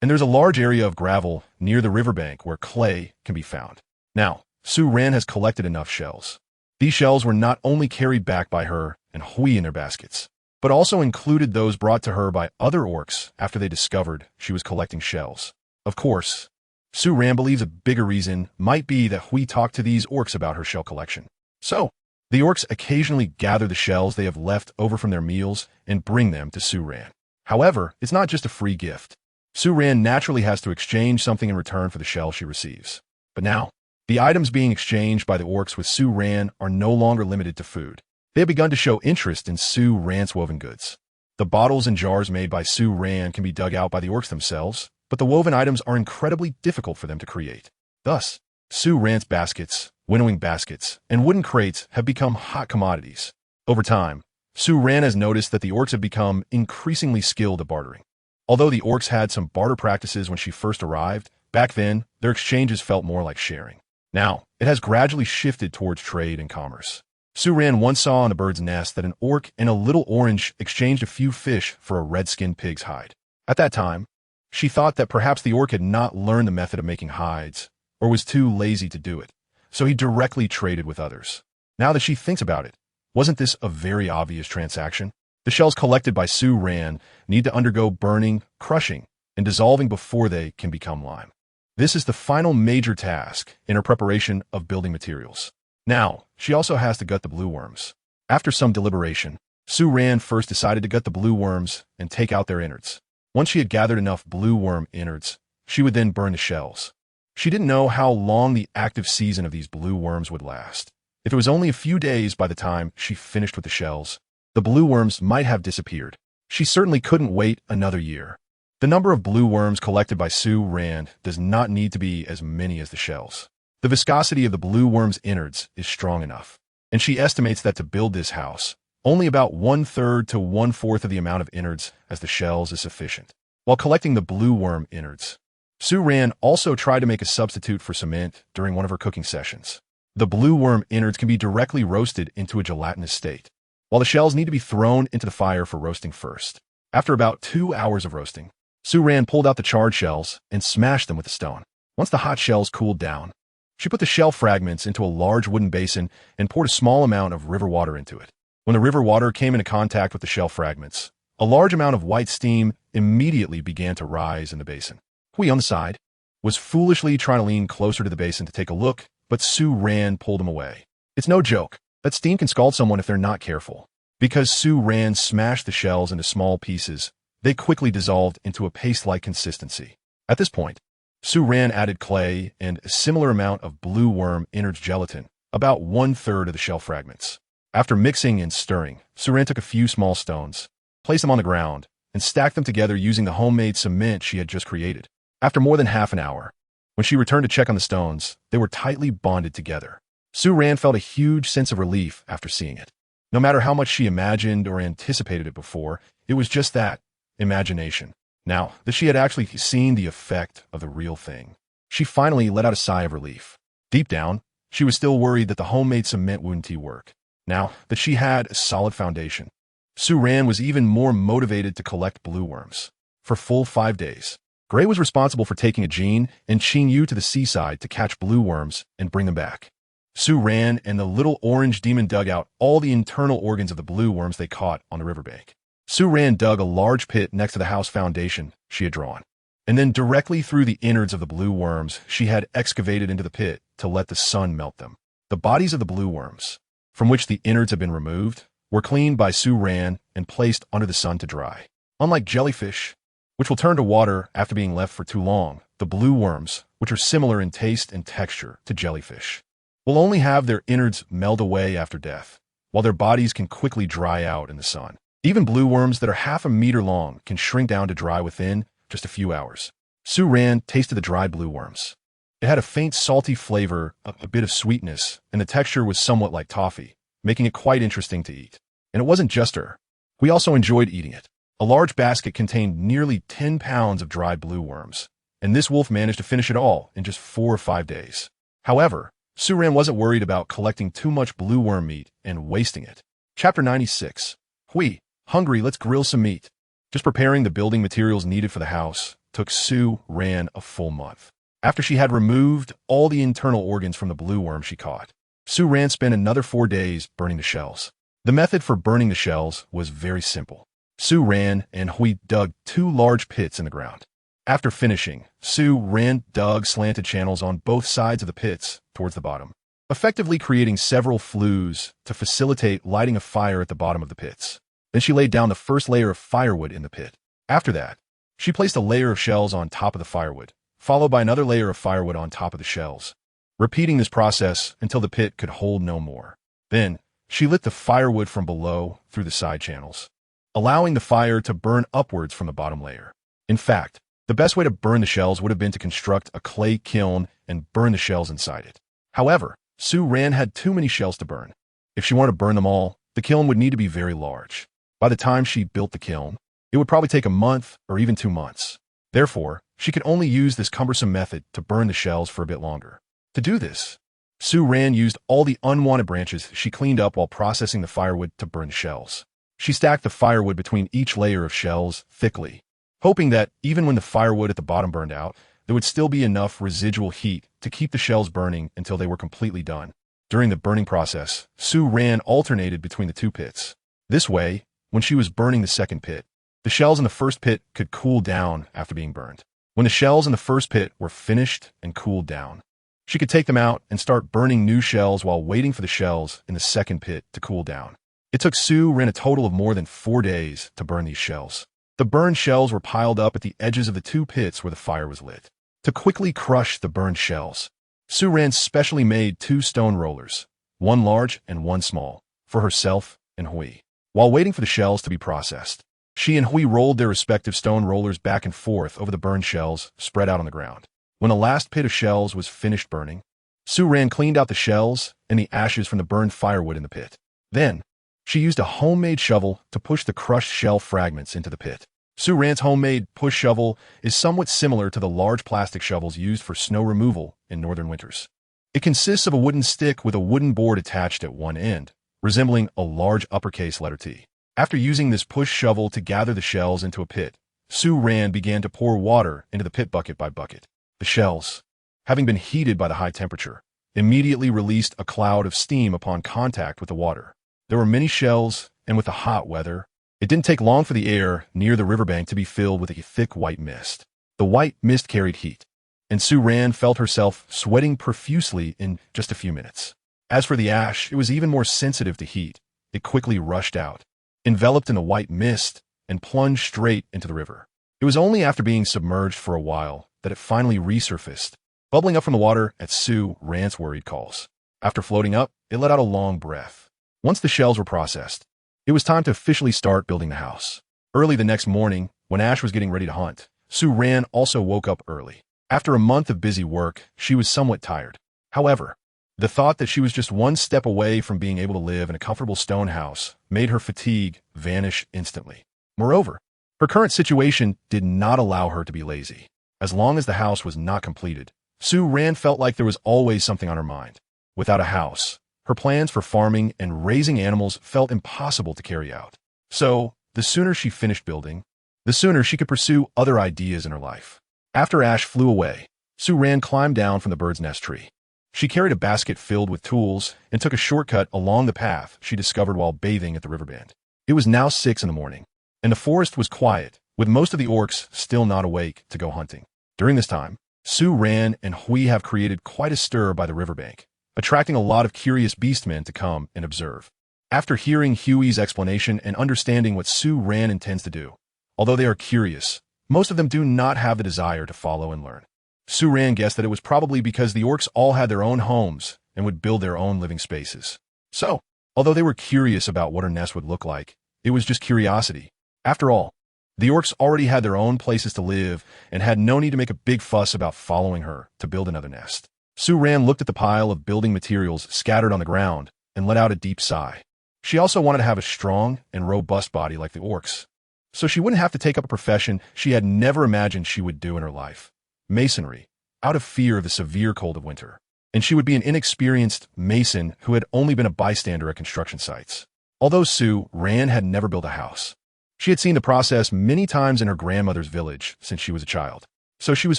and there's a large area of gravel near the riverbank where clay can be found. Now, Sue Ran has collected enough shells. These shells were not only carried back by her and Hui in their baskets, but also included those brought to her by other orcs after they discovered she was collecting shells. Of course, Sue Ran believes a bigger reason might be that Hui talked to these orcs about her shell collection. So, the orcs occasionally gather the shells they have left over from their meals and bring them to Sue Ran. However, it's not just a free gift. Sue Ran naturally has to exchange something in return for the shell she receives. But now, the items being exchanged by the orcs with Sue Ran are no longer limited to food. They have begun to show interest in Sue Ran's woven goods. The bottles and jars made by Sue Ran can be dug out by the orcs themselves, but the woven items are incredibly difficult for them to create. Thus, Sue Ran's baskets, winnowing baskets, and wooden crates have become hot commodities. Over time, Sue Ran has noticed that the orcs have become increasingly skilled at bartering. Although the orcs had some barter practices when she first arrived, back then, their exchanges felt more like sharing. Now, it has gradually shifted towards trade and commerce. Sue Ran once saw on a bird's nest that an orc and a little orange exchanged a few fish for a red-skinned pig's hide. At that time, she thought that perhaps the orc had not learned the method of making hides, or was too lazy to do it, so he directly traded with others. Now that she thinks about it, wasn't this a very obvious transaction? The shells collected by Sue Ran need to undergo burning, crushing, and dissolving before they can become lime. This is the final major task in her preparation of building materials. Now, she also has to gut the blue worms. After some deliberation, Sue Ran first decided to gut the blue worms and take out their innards. Once she had gathered enough blue worm innards, she would then burn the shells. She didn't know how long the active season of these blue worms would last. If it was only a few days by the time she finished with the shells, the blue worms might have disappeared. She certainly couldn't wait another year. The number of blue worms collected by Sue Ran does not need to be as many as the shells. The viscosity of the blue worm's innards is strong enough, and she estimates that to build this house, only about 1/3 to 1/4 of the amount of innards as the shells is sufficient. While collecting the blue worm innards, Sue Ran also tried to make a substitute for cement during one of her cooking sessions. The blue worm innards can be directly roasted into a gelatinous state, while the shells need to be thrown into the fire for roasting first. After about 2 hours of roasting, Sue Ran pulled out the charred shells and smashed them with a stone. Once the hot shells cooled down, she put the shell fragments into a large wooden basin and poured a small amount of river water into it. When the river water came into contact with the shell fragments, a large amount of white steam immediately began to rise in the basin. Hui on the side was foolishly trying to lean closer to the basin to take a look, but Sue Ran pulled him away. It's no joke that steam can scald someone if they're not careful. Because Sue Ran smashed the shells into small pieces, they quickly dissolved into a paste-like consistency. At this point, Sue Ran added clay and a similar amount of blue worm innards gelatin, about 1/3 of the shell fragments. After mixing and stirring, Sue Ran took a few small stones, placed them on the ground, and stacked them together using the homemade cement she had just created. After more than half an hour, when she returned to check on the stones, they were tightly bonded together. Sue Ran felt a huge sense of relief after seeing it. No matter how much she imagined or anticipated it before, it was just that, imagination. Now that she had actually seen the effect of the real thing, she finally let out a sigh of relief. Deep down, she was still worried that the homemade cement wouldn't work. Now that she had a solid foundation, Sue Ran was even more motivated to collect blue worms. For full 5 days, Gray was responsible for taking a Jean and Qing Yu to the seaside to catch blue worms and bring them back. Sue Ran and the little orange demon dug out all the internal organs of the blue worms they caught on the riverbank. Sue Ran dug a large pit next to the house foundation she had drawn, and then directly threw the innards of the blue worms she had excavated into the pit to let the sun melt them. The bodies of the blue worms, from which the innards had been removed, were cleaned by Sue Ran and placed under the sun to dry. Unlike jellyfish, which will turn to water after being left for too long, the blue worms, which are similar in taste and texture to jellyfish, will only have their innards melt away after death, while their bodies can quickly dry out in the sun. Even blue worms that are half a meter long can shrink down to dry within just a few hours. Sue Ran tasted the dried blue worms. It had a faint salty flavor, a bit of sweetness, and the texture was somewhat like toffee, making it quite interesting to eat. And it wasn't just her. We also enjoyed eating it. A large basket contained nearly 10 pounds of dried blue worms, and this wolf managed to finish it all in just 4 or 5 days. However, Suran wasn't worried about collecting too much blue worm meat and wasting it. Chapter 96. Hui, hungry, let's grill some meat. Just preparing the building materials needed for the house took Suran a full month. After she had removed all the internal organs from the blue worm she caught, Suran spent another 4 days burning the shells. The method for burning the shells was very simple. Suran and Hui dug 2 large pits in the ground. After finishing, Suran dug slanted channels on both sides of the pits towards the bottom, effectively creating several flues to facilitate lighting a fire at the bottom of the pits. Then she laid down the first layer of firewood in the pit. After that, she placed a layer of shells on top of the firewood, followed by another layer of firewood on top of the shells, repeating this process until the pit could hold no more. Then, she lit the firewood from below through the side channels, allowing the fire to burn upwards from the bottom layer. In fact, the best way to burn the shells would have been to construct a clay kiln and burn the shells inside it. However, Suran had too many shells to burn. If she wanted to burn them all, the kiln would need to be very large. By the time she built the kiln, it would probably take a month or even 2 months. Therefore, she could only use this cumbersome method to burn the shells for a bit longer. To do this, Suran used all the unwanted branches she cleaned up while processing the firewood to burn the shells. She stacked the firewood between each layer of shells thickly, hoping that even when the firewood at the bottom burned out, there would still be enough residual heat to keep the shells burning until they were completely done. During the burning process, Suran alternated between the 2 pits. This way, when she was burning the second pit, the shells in the first pit could cool down after being burned. When the shells in the first pit were finished and cooled down, she could take them out and start burning new shells while waiting for the shells in the second pit to cool down. It took Suran a total of more than 4 days to burn these shells. The burned shells were piled up at the edges of the 2 pits where the fire was lit. To quickly crush the burned shells, Suran specially made 2 stone rollers, one large and one small, for herself and Hui. While waiting for the shells to be processed, she and Hui rolled their respective stone rollers back and forth over the burned shells spread out on the ground. When the last pit of shells was finished burning, Suran cleaned out the shells and the ashes from the burned firewood in the pit. Then, she used a homemade shovel to push the crushed shell fragments into the pit. Suran's homemade push shovel is somewhat similar to the large plastic shovels used for snow removal in northern winters. It consists of a wooden stick with a wooden board attached at one end, resembling a large uppercase letter T. After using this push shovel to gather the shells into a pit, Suran began to pour water into the pit bucket by bucket. The shells, having been heated by the high temperature, immediately released a cloud of steam upon contact with the water. There were many shells, and with the hot weather, it didn't take long for the air near the riverbank to be filled with a thick white mist. The white mist carried heat, and Suran felt herself sweating profusely in just a few minutes. As for the ash, it was even more sensitive to heat. It quickly rushed out, enveloped in the white mist, and plunged straight into the river. It was only after being submerged for a while that it finally resurfaced, bubbling up from the water at Suran's worried calls. After floating up, it let out a long breath. Once the shells were processed, it was time to officially start building the house. Early the next morning, when Ash was getting ready to hunt, Suran also woke up early. After a month of busy work, she was somewhat tired. However, the thought that she was just one step away from being able to live in a comfortable stone house made her fatigue vanish instantly. Moreover, her current situation did not allow her to be lazy. As long as the house was not completed, Suran felt like there was always something on her mind. Without a house, her plans for farming and raising animals felt impossible to carry out. So, the sooner she finished building, the sooner she could pursue other ideas in her life. After Ash flew away, Suran climbed down from the bird's nest tree. She carried a basket filled with tools and took a shortcut along the path she discovered while bathing at the riverbend. It was now 6 in the morning, and the forest was quiet, with most of the orcs still not awake to go hunting. During this time, Suran and Hui have created quite a stir by the riverbank, attracting a lot of curious beastmen to come and observe. After hearing Huey's explanation and understanding what Suran intends to do, although they are curious, most of them do not have the desire to follow and learn. Suran guessed that it was probably because the orcs all had their own homes and would build their own living spaces. So, although they were curious about what her nest would look like, it was just curiosity. After all, the orcs already had their own places to live and had no need to make a big fuss about following her to build another nest. Suran looked at the pile of building materials scattered on the ground and let out a deep sigh. She also wanted to have a strong and robust body like the orcs, so she wouldn't have to take up a profession she had never imagined she would do in her life, masonry, out of fear of the severe cold of winter. And she would be an inexperienced mason who had only been a bystander at construction sites. Although Sue Ran had never built a house, she had seen the process many times in her grandmother's village since she was a child, so she was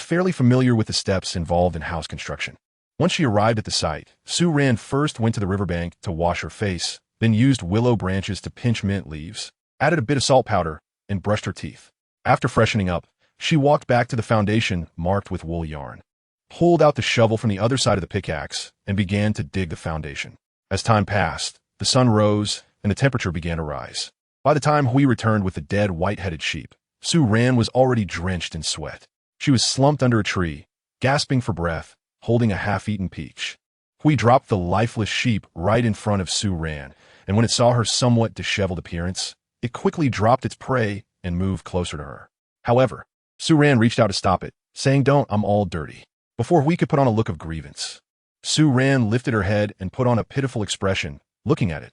fairly familiar with the steps involved in house construction. Once she arrived at the site, Sue Ran first went to the riverbank to wash her face, then used willow branches to pinch mint leaves, added a bit of salt powder, and brushed her teeth. After freshening up, she walked back to the foundation marked with wool yarn, pulled out the shovel from the other side of the pickaxe, and began to dig the foundation. As time passed, the sun rose and the temperature began to rise. By the time Hui returned with the dead white-headed sheep, Sue Ran was already drenched in sweat. She was slumped under a tree, gasping for breath, holding a half-eaten peach. Hui dropped the lifeless sheep right in front of Sue Ran, and when it saw her somewhat disheveled appearance, it quickly dropped its prey and moved closer to her. However, Sue Ran reached out to stop it, saying, "Don't, I'm all dirty," before Hui could put on a look of grievance. Sue Ran lifted her head and put on a pitiful expression, looking at it.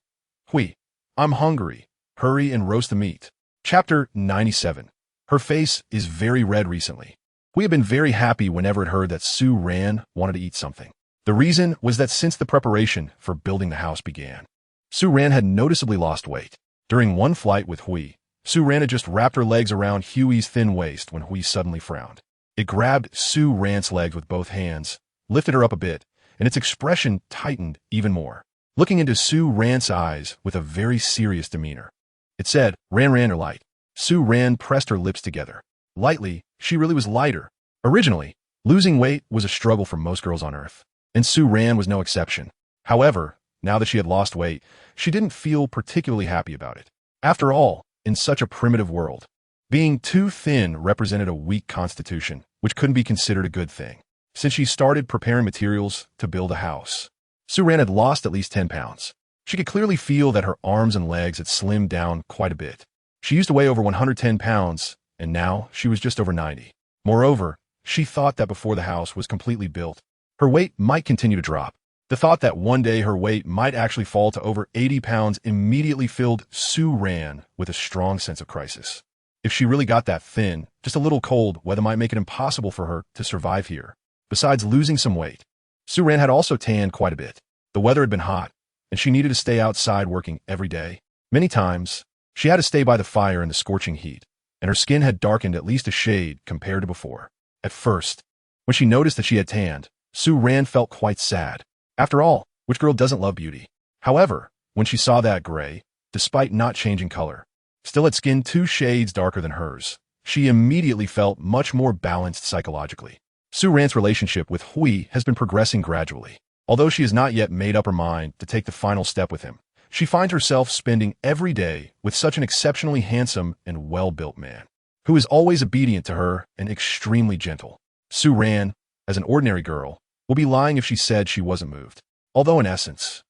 "Hui, I'm hungry. Hurry and roast the meat." Chapter 97. Her face is very red recently. Hui had been very happy whenever it heard that Sue Ran wanted to eat something. The reason was that since the preparation for building the house began, Sue Ran had noticeably lost weight. During one flight with Hui, Sue Ran had just wrapped her legs around Huey's thin waist when Hui suddenly frowned. It grabbed Sue Ran's legs with both hands, lifted her up a bit, and its expression tightened even more, looking into Sue Ran's eyes with a very serious demeanor. It said, "Ran or light." Sue Ran pressed her lips together. Lightly, she really was lighter. Originally, losing weight was a struggle for most girls on Earth, and Sue Ran was no exception. However, now that she had lost weight, she didn't feel particularly happy about it. After all, in such a primitive world, being too thin represented a weak constitution, which couldn't be considered a good thing. Since she started preparing materials to build a house, Sue Ran had lost at least 10 pounds. She could clearly feel that her arms and legs had slimmed down quite a bit. She used to weigh over 110 pounds, and now she was just over 90. Moreover, she thought that before the house was completely built, her weight might continue to drop. The thought that one day her weight might actually fall to over 80 pounds immediately filled Sue Ran with a strong sense of crisis. If she really got that thin, just a little cold weather might make it impossible for her to survive here. Besides losing some weight, Sue Ran had also tanned quite a bit. The weather had been hot, and she needed to stay outside working every day. Many times, she had to stay by the fire in the scorching heat, and her skin had darkened at least a shade compared to before. At first, when she noticed that she had tanned, Sue Ran felt quite sad. After all, which girl doesn't love beauty? However, when she saw that gray, despite not changing color, still had skin 2 shades darker than hers, she immediately felt much more balanced psychologically. Sue Ran's relationship with Hui has been progressing gradually. Although she has not yet made up her mind to take the final step with him, she finds herself spending every day with such an exceptionally handsome and well-built man, who is always obedient to her and extremely gentle. Sue Ran, as an ordinary girl, will be lying if she said she wasn't moved. Although in essence,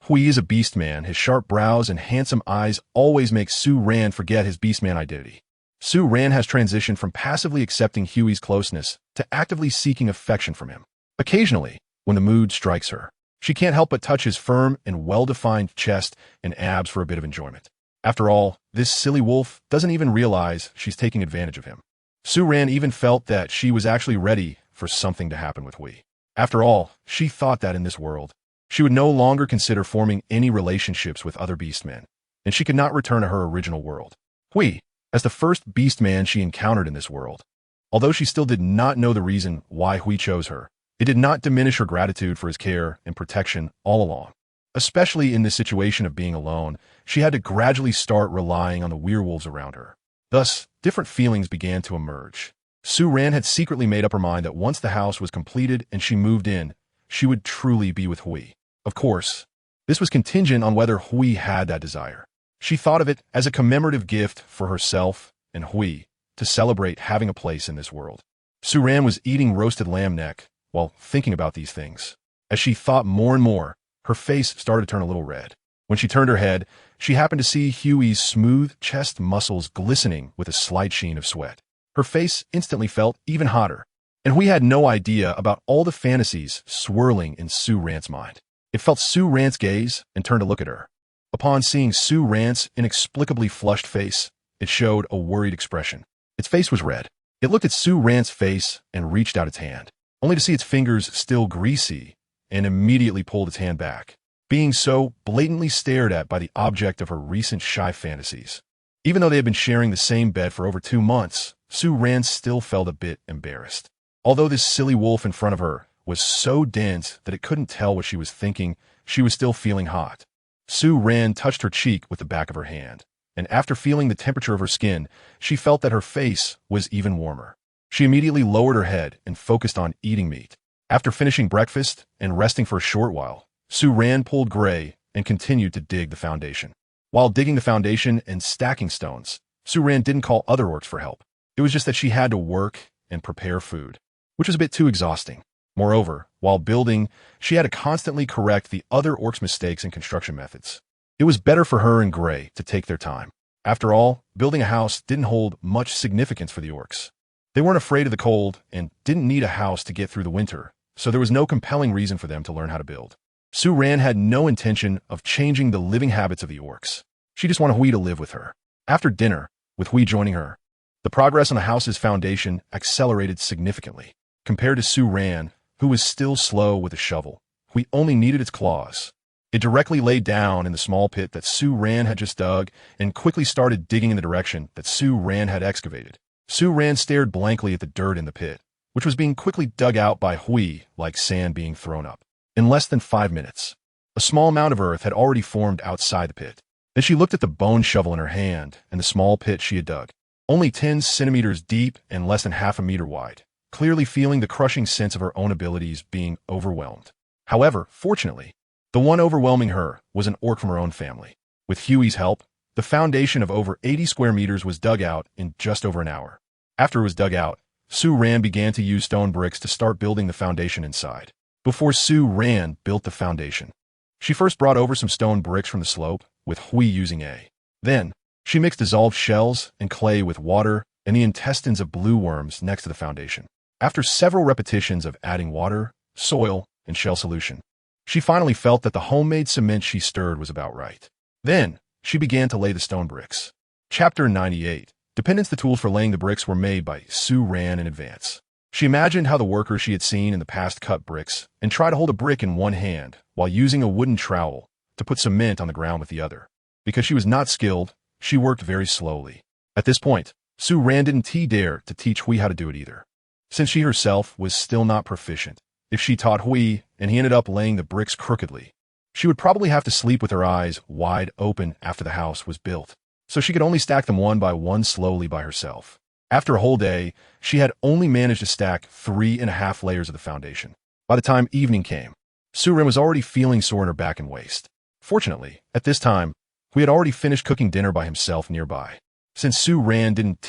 Hui is a beast man, his sharp brows and handsome eyes always make Sue Ran forget his beast man identity. Sue Ran has transitioned from passively accepting Huey's closeness to actively seeking affection from him. Occasionally, when the mood strikes her, she can't help but touch his firm and well-defined chest and abs for a bit of enjoyment. After all, this silly wolf doesn't even realize she's taking advantage of him. Sue Ran even felt that she was actually ready for something to happen with Hui. After all, she thought that in this world, she would no longer consider forming any relationships with other beastmen, and she could not return to her original world. Hui, as the first beastman she encountered in this world, although she still did not know the reason why Hui chose her, it did not diminish her gratitude for his care and protection all along. Especially in this situation of being alone, she had to gradually start relying on the werewolves around her. Thus, different feelings began to emerge. Sue Ran had secretly made up her mind that once the house was completed and she moved in, she would truly be with Hui. Of course, this was contingent on whether Hui had that desire. She thought of it as a commemorative gift for herself and Hui to celebrate having a place in this world. Sue Ran was eating roasted lamb neck while thinking about these things. As she thought more and more, her face started to turn a little red. When she turned her head, she happened to see Huey's smooth chest muscles glistening with a slight sheen of sweat. Her face instantly felt even hotter, and Hui had no idea about all the fantasies swirling in Sue Ran's mind. It felt Sue Rant's gaze and turned to look at her. Upon seeing Sue Rant's inexplicably flushed face, it showed a worried expression. Its face was red. It looked at Sue Rant's face and reached out its hand, only to see its fingers still greasy, and immediately pulled its hand back, being so blatantly stared at by the object of her recent shy fantasies. Even though they had been sharing the same bed for over 2 months, Sue Rant still felt a bit embarrassed. Although this silly wolf in front of her was so dense that it couldn't tell what she was thinking, she was still feeling hot. Sue Rant touched her cheek with the back of her hand, and after feeling the temperature of her skin, she felt that her face was even warmer. She immediately lowered her head and focused on eating meat. After finishing breakfast and resting for a short while, Sue Rant pulled Gray and continued to dig the foundation. While digging the foundation and stacking stones, Sue Rant didn't call other orcs for help. It was just that she had to work and prepare food, which was a bit too exhausting. Moreover, while building, she had to constantly correct the other orcs' mistakes and construction methods. It was better for her and Gray to take their time. After all, building a house didn't hold much significance for the orcs. They weren't afraid of the cold and didn't need a house to get through the winter, so there was no compelling reason for them to learn how to build. Sue Rant had no intention of changing the living habits of the orcs. She just wanted Hui to live with her. After dinner, with Hui joining her, the progress on the house's foundation accelerated significantly. Compared to Sue Rant, who was still slow with a shovel, Hui only needed its claws. It directly laid down in the small pit that Sue Rant had just dug and quickly started digging in the direction that Sue Rant had excavated. Sue Rant stared blankly at the dirt in the pit, which was being quickly dug out by Hui like sand being thrown up. In less than 5 minutes, a small amount of earth had already formed outside the pit. Then she looked at the bone shovel in her hand and the small pit she had dug, only 10 centimeters deep and less than half a meter wide, clearly feeling the crushing sense of her own abilities being overwhelmed. However, fortunately, the one overwhelming her was an orc from her own family. With Huey's help, the foundation of over 80 square meters was dug out in just over an hour. After it was dug out, Sue Rant began to use stone bricks to start building the foundation inside. Before Sue Rant built the foundation, she first brought over some stone bricks from the slope, with Hui using A. Then, she mixed dissolved shells and clay with water and the intestines of blue worms next to the foundation. After several repetitions of adding water, soil, and shell solution, she finally felt that the homemade cement she stirred was about right. Then, she began to lay the stone bricks. Chapter 98. Dependence. The tools for laying the bricks were made by Sue Rant in advance. She imagined how the workers she had seen in the past cut bricks and tried to hold a brick in one hand while using a wooden trowel to put cement on the ground with the other. Because she was not skilled, she worked very slowly. At this point, Sue Rant didn't dare to teach Hui how to do it either, since she herself was still not proficient. If she taught Hui and he ended up laying the bricks crookedly, she would probably have to sleep with her eyes wide open after the house was built, so she could only stack them one by one slowly by herself. After a whole day, she had only managed to stack 3.5 layers of the foundation. By the time evening came, Sue Rant was already feeling sore in her back and waist. Fortunately, at this time, Hui had already finished cooking dinner by himself nearby. Since Sue Rant didn't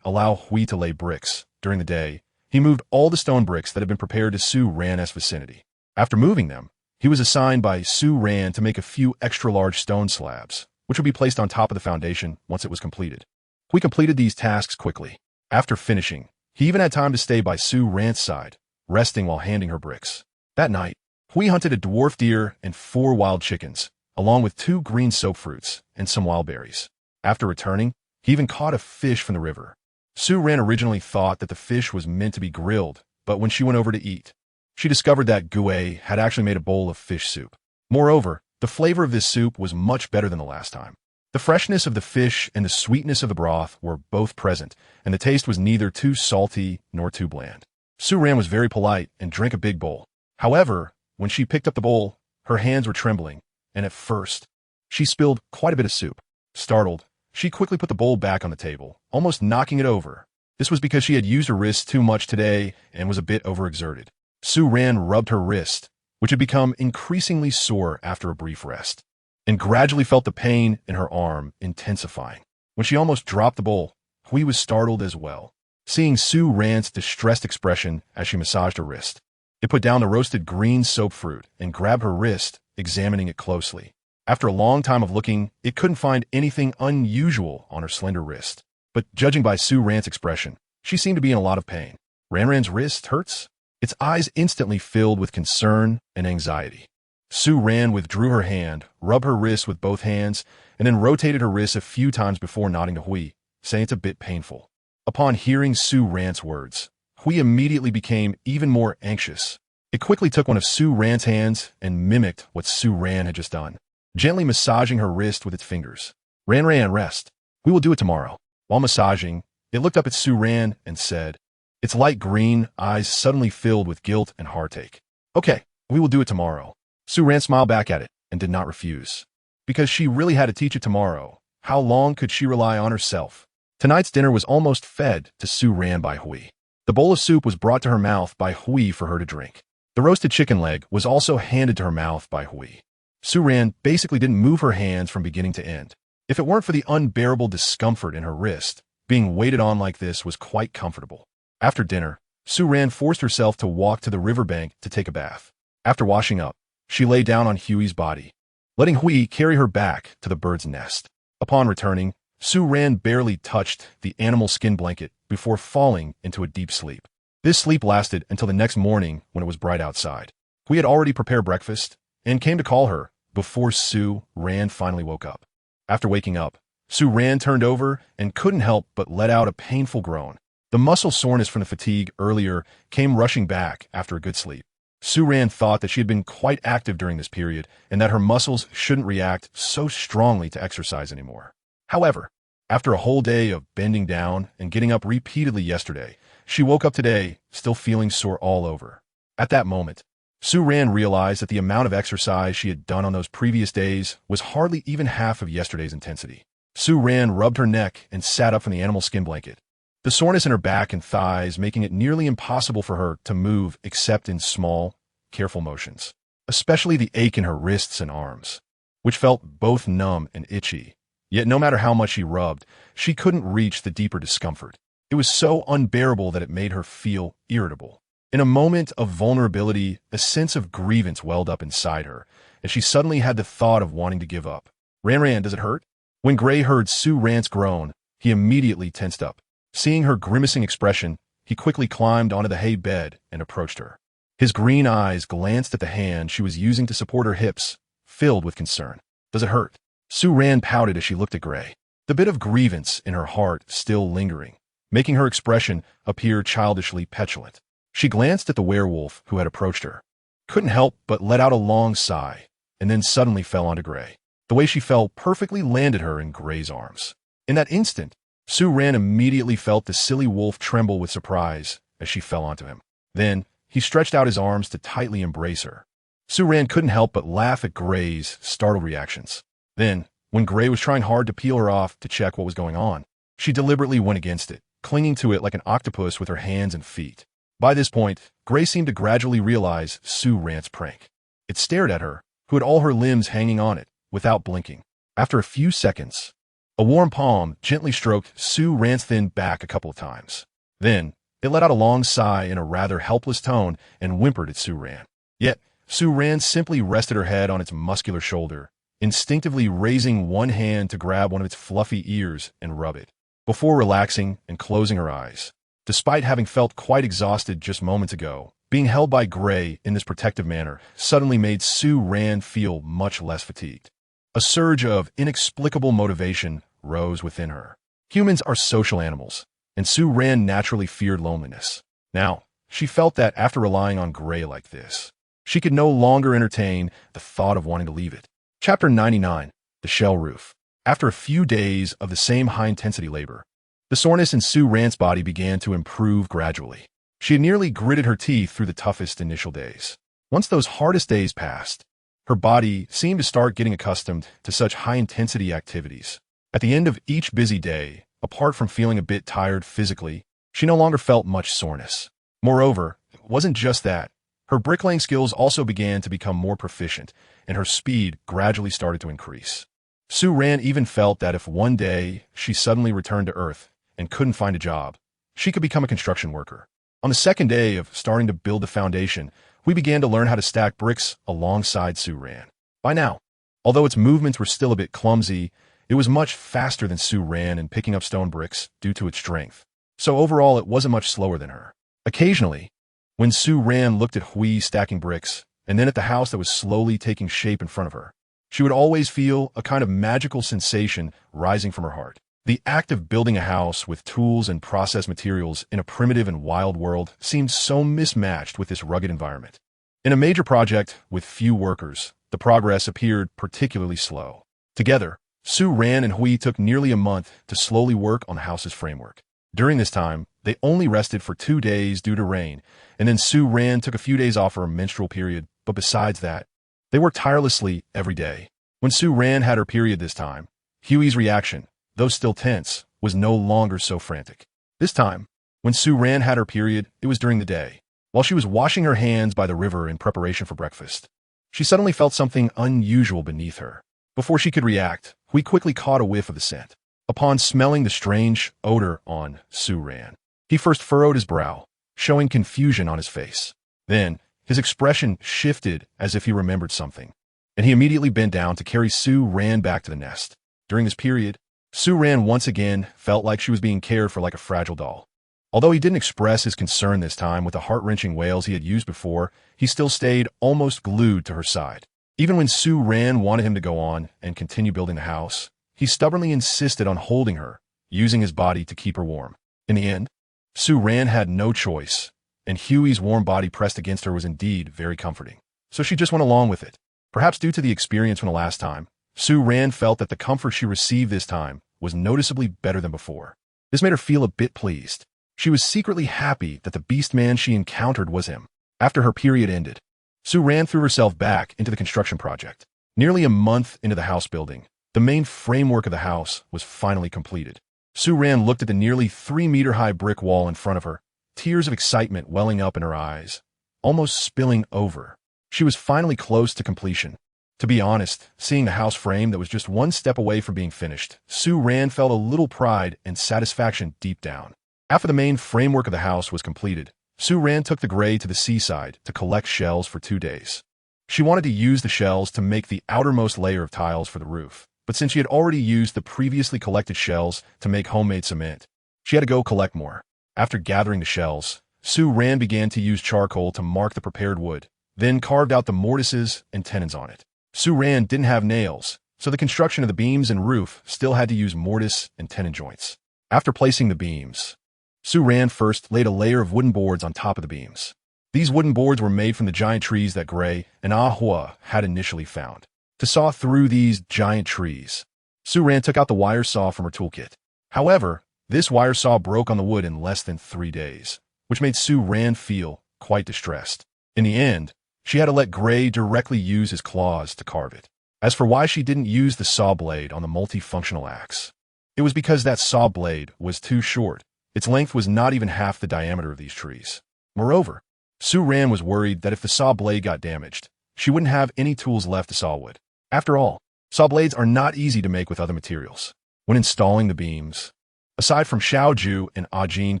allow Hui to lay bricks during the day, he moved all the stone bricks that had been prepared to Sue Rant's vicinity. After moving them, he was assigned by Sue Rant to make a few extra-large stone slabs, which would be placed on top of the foundation once it was completed. Hui completed these tasks quickly. After finishing, he even had time to stay by Sue Rant's side, resting while handing her bricks. That night, Hui hunted a dwarf deer and 4 wild chickens, along with 2 green soap fruits and some wild berries. After returning, he even caught a fish from the river. Sue Rant originally thought that the fish was meant to be grilled, but when she went over to eat, she discovered that Gui had actually made a bowl of fish soup. Moreover, the flavor of this soup was much better than the last time. The freshness of the fish and the sweetness of the broth were both present, and the taste was neither too salty nor too bland. Sue Rant was very polite and drank a big bowl. However, when she picked up the bowl, her hands were trembling, and at first, she spilled quite a bit of soup. Startled, she quickly put the bowl back on the table, almost knocking it over. This was because she had used her wrists too much today and was a bit overexerted. Sue Rant rubbed her wrist, which had become increasingly sore after a brief rest, and gradually felt the pain in her arm intensifying. When she almost dropped the bowl, Hui was startled as well, seeing Sue Rant's distressed expression as she massaged her wrist. It put down the roasted green soap fruit and grabbed her wrist, examining it closely. After a long time of looking, it couldn't find anything unusual on her slender wrist. But judging by Sue Rant's expression, she seemed to be in a lot of pain. Ran's wrist hurts? Its eyes instantly filled with concern and anxiety. Sue Ran withdrew her hand, rubbed her wrist with both hands, and then rotated her wrist a few times before nodding to Hui, saying it's a bit painful. Upon hearing Sue Ran's words, Hui immediately became even more anxious. It quickly took one of Sue Ran's hands and mimicked what Sue Ran had just done, gently massaging her wrist with its fingers. Ran, rest. We will do it tomorrow. While massaging, it looked up at Sue Ran and said, its light green eyes suddenly filled with guilt and heartache. Okay, we will do it tomorrow. Sue Ran smiled back at it and did not refuse. Because she really had to teach it tomorrow, how long could she rely on herself? Tonight's dinner was almost fed to Sue Ran by Hui. The bowl of soup was brought to her mouth by Hui for her to drink. The roasted chicken leg was also handed to her mouth by Hui. Sue Ran basically didn't move her hands from beginning to end. If it weren't for the unbearable discomfort in her wrist, being waited on like this was quite comfortable. After dinner, Sue Ran forced herself to walk to the riverbank to take a bath. After washing up, she lay down on Huey's body, letting Hui carry her back to the bird's nest. Upon returning, Sue Ran barely touched the animal skin blanket before falling into a deep sleep. This sleep lasted until the next morning when it was bright outside. Hui had already prepared breakfast and came to call her before Sue Ran finally woke up. After waking up, Sue Ran turned over and couldn't help but let out a painful groan. The muscle soreness from the fatigue earlier came rushing back after a good sleep. Sue Ran thought that she had been quite active during this period and that her muscles shouldn't react so strongly to exercise anymore. However, after a whole day of bending down and getting up repeatedly yesterday, she woke up today still feeling sore all over. At that moment, Sue Ran realized that the amount of exercise she had done on those previous days was hardly even half of yesterday's intensity. Sue Ran rubbed her neck and sat up from the animal skin blanket, the soreness in her back and thighs making it nearly impossible for her to move except in small, careful motions, especially the ache in her wrists and arms, which felt both numb and itchy. Yet no matter how much she rubbed, she couldn't reach the deeper discomfort. It was so unbearable that it made her feel irritable. In a moment of vulnerability, a sense of grievance welled up inside her, and she suddenly had the thought of wanting to give up. Ran, does it hurt? When Gray heard Sue Ran's groan, he immediately tensed up. Seeing her grimacing expression, he quickly climbed onto the hay bed and approached her. His green eyes glanced at the hand she was using to support her hips, filled with concern. Does it hurt? Sue Ran pouted as she looked at Gray, the bit of grievance in her heart still lingering, making her expression appear childishly petulant. She glanced at the werewolf who had approached her, couldn't help but let out a long sigh, and then suddenly fell onto Gray. The way she fell perfectly landed her in Gray's arms. In that instant, Sue Ran immediately felt the silly wolf tremble with surprise as she fell onto him. Then, he stretched out his arms to tightly embrace her. Sue Ran couldn't help but laugh at Gray's startled reactions. Then, when Gray was trying hard to peel her off to check what was going on, she deliberately went against it, clinging to it like an octopus with her hands and feet. By this point, Gray seemed to gradually realize Sue Ran's prank. It stared at her, who had all her limbs hanging on it, without blinking. After a few seconds, a warm palm gently stroked Sue Ran's thin back a couple of times. Then, it let out a long sigh in a rather helpless tone and whimpered at Sue Ran. Yet, Sue Ran simply rested her head on its muscular shoulder, instinctively raising one hand to grab one of its fluffy ears and rub it, before relaxing and closing her eyes. Despite having felt quite exhausted just moments ago, being held by Gray in this protective manner suddenly made Sue Ran feel much less fatigued. A surge of inexplicable motivation rose within her. Humans are social animals, and Sue Ran naturally feared loneliness. Now, she felt that after relying on Gray like this, she could no longer entertain the thought of wanting to leave it. Chapter 99, The Shell Roof. After a few days of the same high-intensity labor, the soreness in Sue Ran's body began to improve gradually. She had nearly gritted her teeth through the toughest initial days. Once those hardest days passed, her body seemed to start getting accustomed to such high-intensity activities. At the end of each busy day, apart from feeling a bit tired physically, she no longer felt much soreness. Moreover, it wasn't just that. Her bricklaying skills also began to become more proficient, and her speed gradually started to increase. Sue Ran even felt that if one day she suddenly returned to Earth and couldn't find a job, she could become a construction worker. On the second day of starting to build the foundation, we began to learn how to stack bricks alongside Sue Ran. By now, although its movements were still a bit clumsy, it was much faster than Sue Ran in picking up stone bricks due to its strength. So overall, it wasn't much slower than her. Occasionally, when Sue Ran looked at Hui stacking bricks, and then at the house that was slowly taking shape in front of her. She would always feel a kind of magical sensation rising from her heart. The act of building a house with tools and processed materials in a primitive and wild world seemed so mismatched with this rugged environment. In a major project with few workers, the progress appeared particularly slow. Together, Su Ran and Hui took nearly a month to slowly work on the house's framework. During this time, they only rested for 2 days due to rain, and then Su Ran took a few days off for a menstrual period, but besides that, they worked tirelessly every day. When Su Ran had her period this time, Huey's reaction, though still tense, was no longer so frantic. This time, when Su Ran had her period, it was during the day. While she was washing her hands by the river in preparation for breakfast, she suddenly felt something unusual beneath her. Before she could react, Hui quickly caught a whiff of the scent. Upon smelling the strange odor on Su Ran, he first furrowed his brow, showing confusion on his face. Then, his expression shifted as if he remembered something, and he immediately bent down to carry Su Ran back to the nest. During this period, Su Ran once again felt like she was being cared for like a fragile doll. Although he didn't express his concern this time with the heart-wrenching wails he had used before, he still stayed almost glued to her side. Even when Su Ran wanted him to go on and continue building the house, he stubbornly insisted on holding her, using his body to keep her warm. In the end, Su Ran had no choice, and Huey's warm body pressed against her was indeed very comforting. So she just went along with it. Perhaps due to the experience from the last time, Su Ran felt that the comfort she received this time was noticeably better than before. This made her feel a bit pleased. She was secretly happy that the beast man she encountered was him. After her period ended, Su Ran threw herself back into the construction project. Nearly a month into the house building, the main framework of the house was finally completed. Su Ran looked at the nearly 3-meter-high brick wall in front of her, tears of excitement welling up in her eyes, almost spilling over. She was finally close to completion. To be honest, seeing the house frame that was just one step away from being finished, Su Ran felt a little pride and satisfaction deep down. After the main framework of the house was completed, Su Ran took the gray to the seaside to collect shells for 2 days. She wanted to use the shells to make the outermost layer of tiles for the roof, but since she had already used the previously collected shells to make homemade cement, she had to go collect more. After gathering the shells, Su Ran began to use charcoal to mark the prepared wood, then carved out the mortises and tenons on it. Su Ran didn't have nails, so the construction of the beams and roof still had to use mortise and tenon joints. After placing the beams, Su Ran first laid a layer of wooden boards on top of the beams. These wooden boards were made from the giant trees that Gray and Ah Hua had initially found. To saw through these giant trees, Su Ran took out the wire saw from her toolkit. However, this wire saw broke on the wood in less than 3 days, which made Su Ran feel quite distressed. In the end, she had to let Gray directly use his claws to carve it. As for why she didn't use the saw blade on the multifunctional axe, it was because that saw blade was too short. Its length was not even half the diameter of these trees. Moreover, Su Ran was worried that if the saw blade got damaged, she wouldn't have any tools left to saw wood. After all, saw blades are not easy to make with other materials. When installing the beams, aside from Xiaoju and Ajin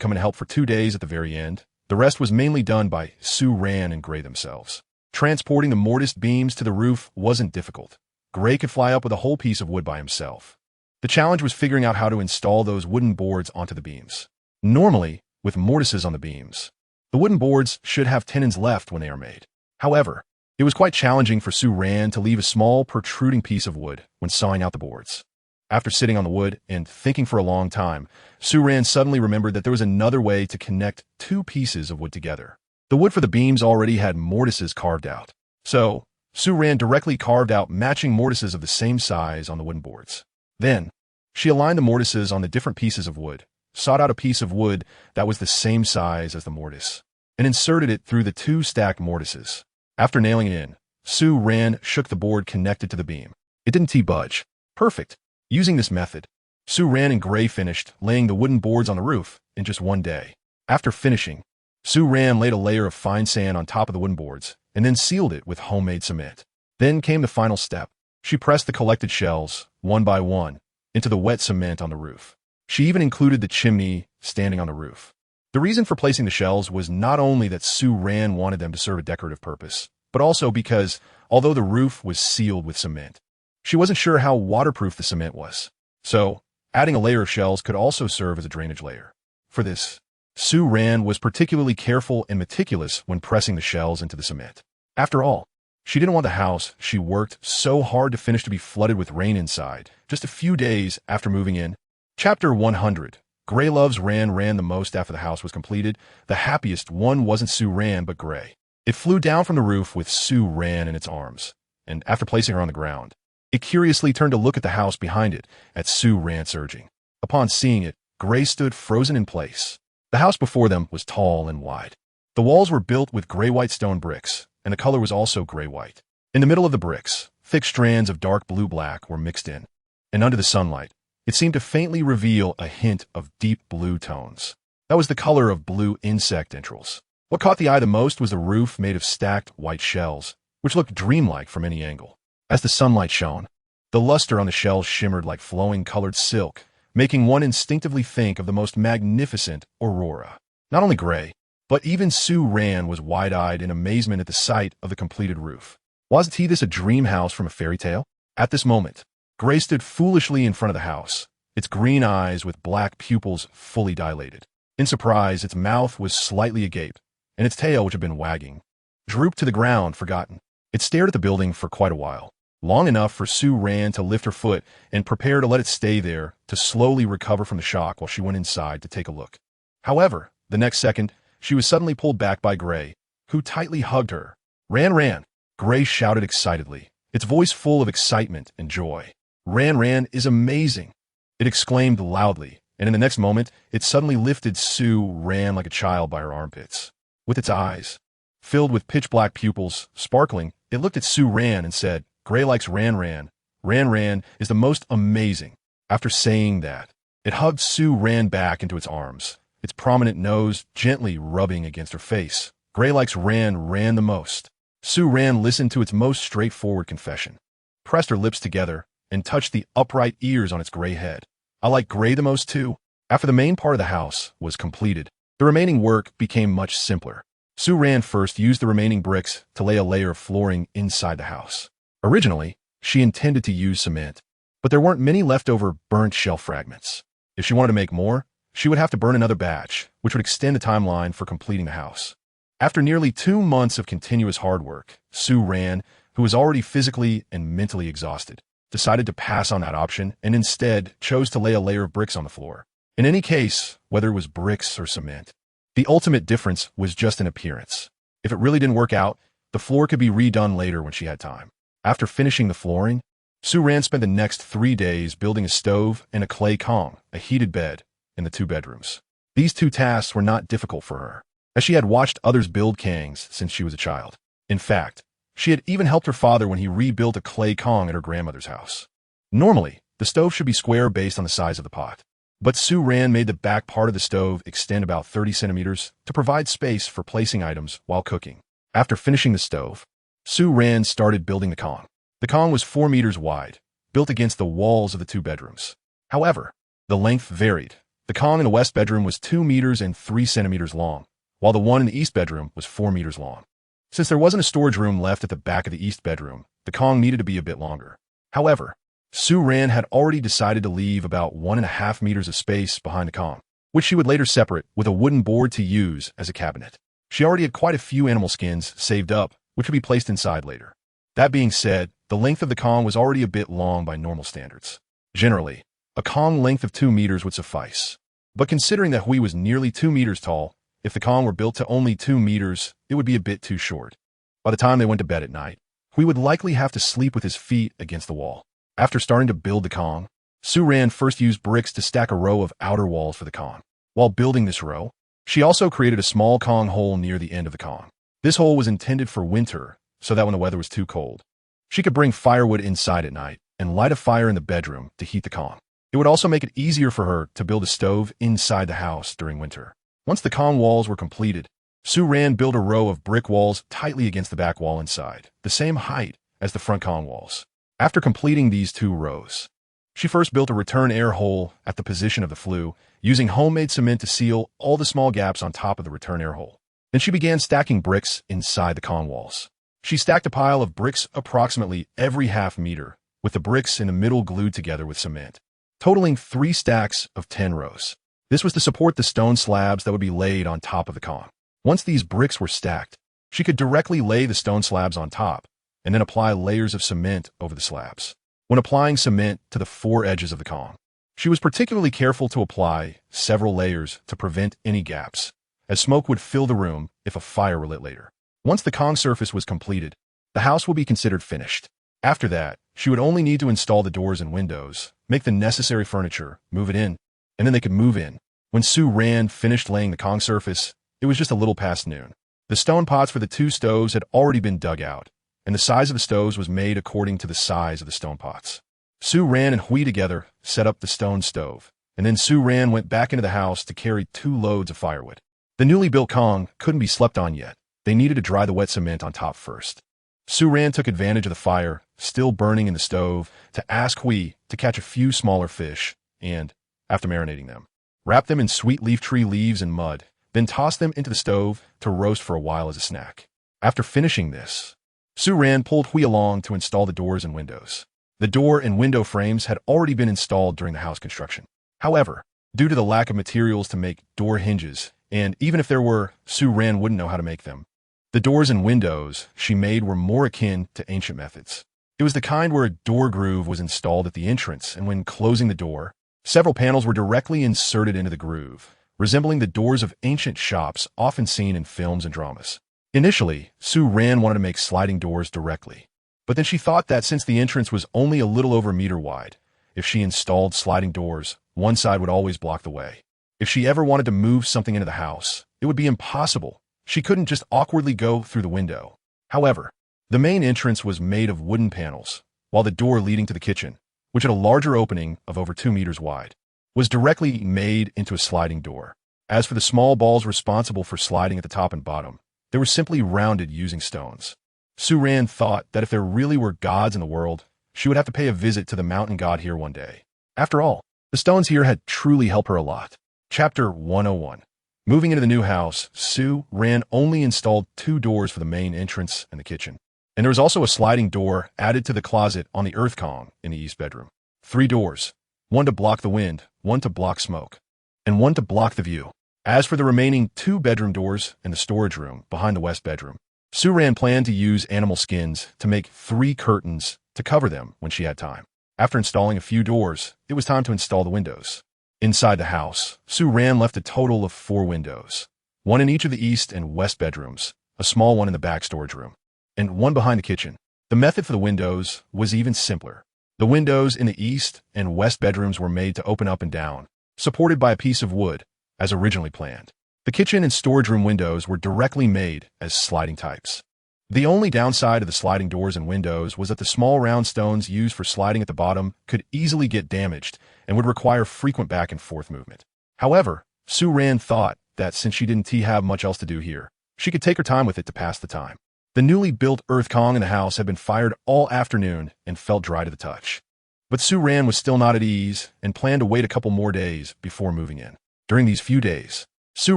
coming to help for 2 days at the very end, the rest was mainly done by Su Ran and Gray themselves. Transporting the mortised beams to the roof wasn't difficult. Gray could fly up with a whole piece of wood by himself. The challenge was figuring out how to install those wooden boards onto the beams. Normally, with mortises on the beams, the wooden boards should have tenons left when they are made. However, it was quite challenging for Su Ran to leave a small protruding piece of wood when sawing out the boards. After sitting on the wood and thinking for a long time, Su Ran suddenly remembered that there was another way to connect 2 pieces of wood together. The wood for the beams already had mortises carved out. So, Su Ran directly carved out matching mortises of the same size on the wooden boards. Then, she aligned the mortises on the different pieces of wood, sought out a piece of wood that was the same size as the mortise, and inserted it through the 2 stacked mortises. After nailing it in, Su Ran shook the board connected to the beam. It didn't budge. Perfect. Using this method, Su Ran and Gray finished laying the wooden boards on the roof in just 1 day. After finishing, Su Ran laid a layer of fine sand on top of the wooden boards and then sealed it with homemade cement. Then came the final step. She pressed the collected shells, one by one, into the wet cement on the roof. She even included the chimney standing on the roof. The reason for placing the shells was not only that Su Ran wanted them to serve a decorative purpose, but also because, although the roof was sealed with cement, she wasn't sure how waterproof the cement was. So, adding a layer of shells could also serve as a drainage layer. For this, Su Ran was particularly careful and meticulous when pressing the shells into the cement. After all, She didn't want the house she worked so hard to finish to be flooded with rain inside, just a few days after moving in. Chapter 100. Gray loves Ran the most after the house was completed. The happiest one wasn't Sue Ran, but Gray. It flew down from the roof with Sue Ran in its arms, and after placing her on the ground, it curiously turned to look at the house behind it, at Sue Ran surging. Upon seeing it, Gray stood frozen in place. The house before them was tall and wide. The walls were built with gray-white stone bricks, and the color was also gray-white. In the middle of the bricks, thick strands of dark blue-black were mixed in, and under the sunlight, it seemed to faintly reveal a hint of deep blue tones. That was the color of blue insect entrails. What caught the eye the most was the roof made of stacked white shells, which looked dreamlike from any angle. As the sunlight shone, the luster on the shells shimmered like flowing colored silk, making one instinctively think of the most magnificent aurora. Not only Gray, but even Sue Ran was wide-eyed in amazement at the sight of the completed roof. Wasn't this a dream house from a fairy tale? At this moment, Gray stood foolishly in front of the house, its green eyes with black pupils fully dilated. In surprise, its mouth was slightly agape, and its tail, which had been wagging, drooped to the ground, forgotten. It stared at the building for quite a while, long enough for Sue Ran to lift her foot and prepare to let it stay there to slowly recover from the shock while she went inside to take a look. However, the next second, she was suddenly pulled back by Gray, who tightly hugged her. Ran! Gray shouted excitedly, its voice full of excitement and joy. Ran is amazing! It exclaimed loudly, and in the next moment, it suddenly lifted Sue Ran like a child by her armpits. With its eyes, filled with pitch-black pupils, sparkling, it looked at Sue Ran and said, Gray likes Ran. Ran is the most amazing. After saying that, it hugged Sue Ran back into its arms, its prominent nose gently rubbing against her face. Gray likes Ran the most. Sue Ran listened to its most straightforward confession, pressed her lips together, and touched the upright ears on its gray head. I like Gray the most too. After the main part of the house was completed, the remaining work became much simpler. Sue Ran first used the remaining bricks to lay a layer of flooring inside the house. Originally, she intended to use cement, but there weren't many leftover burnt shell fragments. If she wanted to make more, she would have to burn another batch, which would extend the timeline for completing the house. After nearly 2 months of continuous hard work, Sue Ran, who was already physically and mentally exhausted, decided to pass on that option and instead chose to lay a layer of bricks on the floor. In any case, whether it was bricks or cement, the ultimate difference was just in appearance. If it really didn't work out, the floor could be redone later when she had time. After finishing the flooring, Sue Ran spent the next 3 days building a stove and a clay kong, a heated bed, in the 2 bedrooms. These 2 tasks were not difficult for her, as she had watched others build kangs since she was a child. In fact, she had even helped her father when he rebuilt a clay kong at her grandmother's house. Normally, the stove should be square based on the size of the pot, but Sue Ran made the back part of the stove extend about 30 centimeters to provide space for placing items while cooking. After finishing the stove, Sue Ran started building the kong. The kong was 4 meters wide, built against the walls of the 2 bedrooms. However, the length varied. The kong in the west bedroom was 2 meters and 3 centimeters long, while the one in the east bedroom was 4 meters long. Since there wasn't a storage room left at the back of the east bedroom, the kong needed to be a bit longer. However, Sue Ran had already decided to leave about 1.5 meters of space behind the kong, which she would later separate with a wooden board to use as a cabinet. She already had quite a few animal skins saved up, which would be placed inside later. That being said, the length of the kong was already a bit long by normal standards. Generally, a kong length of 2 meters would suffice. But considering that Hui was nearly 2 meters tall, if the kong were built to only 2 meters, it would be a bit too short. By the time they went to bed at night, Hui would likely have to sleep with his feet against the wall. After starting to build the kong, Sue Ran first used bricks to stack a row of outer walls for the kong. While building this row, she also created a small kong hole near the end of the kong. This hole was intended for winter, so that when the weather was too cold, she could bring firewood inside at night and light a fire in the bedroom to heat the kong. It would also make it easier for her to build a stove inside the house during winter. Once the kong walls were completed, Sue Ran built a row of brick walls tightly against the back wall inside, the same height as the front kong walls. After completing these 2 rows, she first built a return air hole at the position of the flue, using homemade cement to seal all the small gaps on top of the return air hole. Then she began stacking bricks inside the kong walls. She stacked a pile of bricks approximately every half meter, with the bricks in the middle glued together with cement, totaling 3 stacks of 10 rows. This was to support the stone slabs that would be laid on top of the kong. Once these bricks were stacked, she could directly lay the stone slabs on top, and then apply layers of cement over the slabs. When applying cement to the four edges of the Kong, she was particularly careful to apply several layers to prevent any gaps, as smoke would fill the room if a fire were lit later. Once the Kong surface was completed, the house will be considered finished. After that, she would only need to install the doors and windows, make the necessary furniture, move it in, and then they could move in. When Su Ran finished laying the Kong surface, it was just a little past noon. The stone pots for the two stoves had already been dug out, and the size of the stoves was made according to the size of the stone pots. Su Ran and Hui together set up the stone stove, and then Su Ran went back into the house to carry 2 loads of firewood. The newly built Kong couldn't be slept on yet. They needed to dry the wet cement on top first. Su Ran took advantage of the fire, still burning in the stove, to ask Hui to catch a few smaller fish and, after marinating them, wrap them in sweet leaf tree leaves and mud, then toss them into the stove to roast for a while as a snack. After finishing this, Su Ran pulled Hui along to install the doors and windows. The door and window frames had already been installed during the house construction. However, due to the lack of materials to make door hinges, and even if there were, Su Ran wouldn't know how to make them. The doors and windows she made were more akin to ancient methods. It was the kind where a door groove was installed at the entrance, and when closing the door, several panels were directly inserted into the groove, resembling the doors of ancient shops often seen in films and dramas. Initially, Su Ran wanted to make sliding doors directly, but then she thought that since the entrance was only a little over a meter wide, if she installed sliding doors, one side would always block the way. If she ever wanted to move something into the house, it would be impossible. She couldn't just awkwardly go through the window. However, the main entrance was made of wooden panels, while the door leading to the kitchen, which had a larger opening of over 2 meters wide, was directly made into a sliding door. As for the small balls responsible for sliding at the top and bottom, they were simply rounded using stones. Su Ran thought that if there really were gods in the world, she would have to pay a visit to the mountain god here one day. After all, the stones here had truly helped her a lot. Chapter 101. Moving into the new house, Su Ran only installed 2 doors for the main entrance and the kitchen. And there was also a sliding door added to the closet on the Earth Kong in the east bedroom. 3 doors, 1 to block the wind, 1 to block smoke, and 1 to block the view. As for the remaining 2 bedroom doors and the storage room behind the west bedroom, Su Ran planned to use animal skins to make 3 curtains to cover them when she had time. After installing a few doors, it was time to install the windows. Inside the house, Su Ran left a total of 4 windows, 1 in each of the east and west bedrooms, a small one in the back storage room, and 1 behind the kitchen. The method for the windows was even simpler. The windows in the east and west bedrooms were made to open up and down, supported by a piece of wood, as originally planned. The kitchen and storage room windows were directly made as sliding types. The only downside of the sliding doors and windows was that the small round stones used for sliding at the bottom could easily get damaged and would require frequent back and forth movement. However, Su Ran thought that since she didn't have much else to do here, she could take her time with it to pass the time. The newly built Earth Kong in the house had been fired all afternoon and felt dry to the touch. But Su Ran was still not at ease and planned to wait a couple more days before moving in. During these few days, Su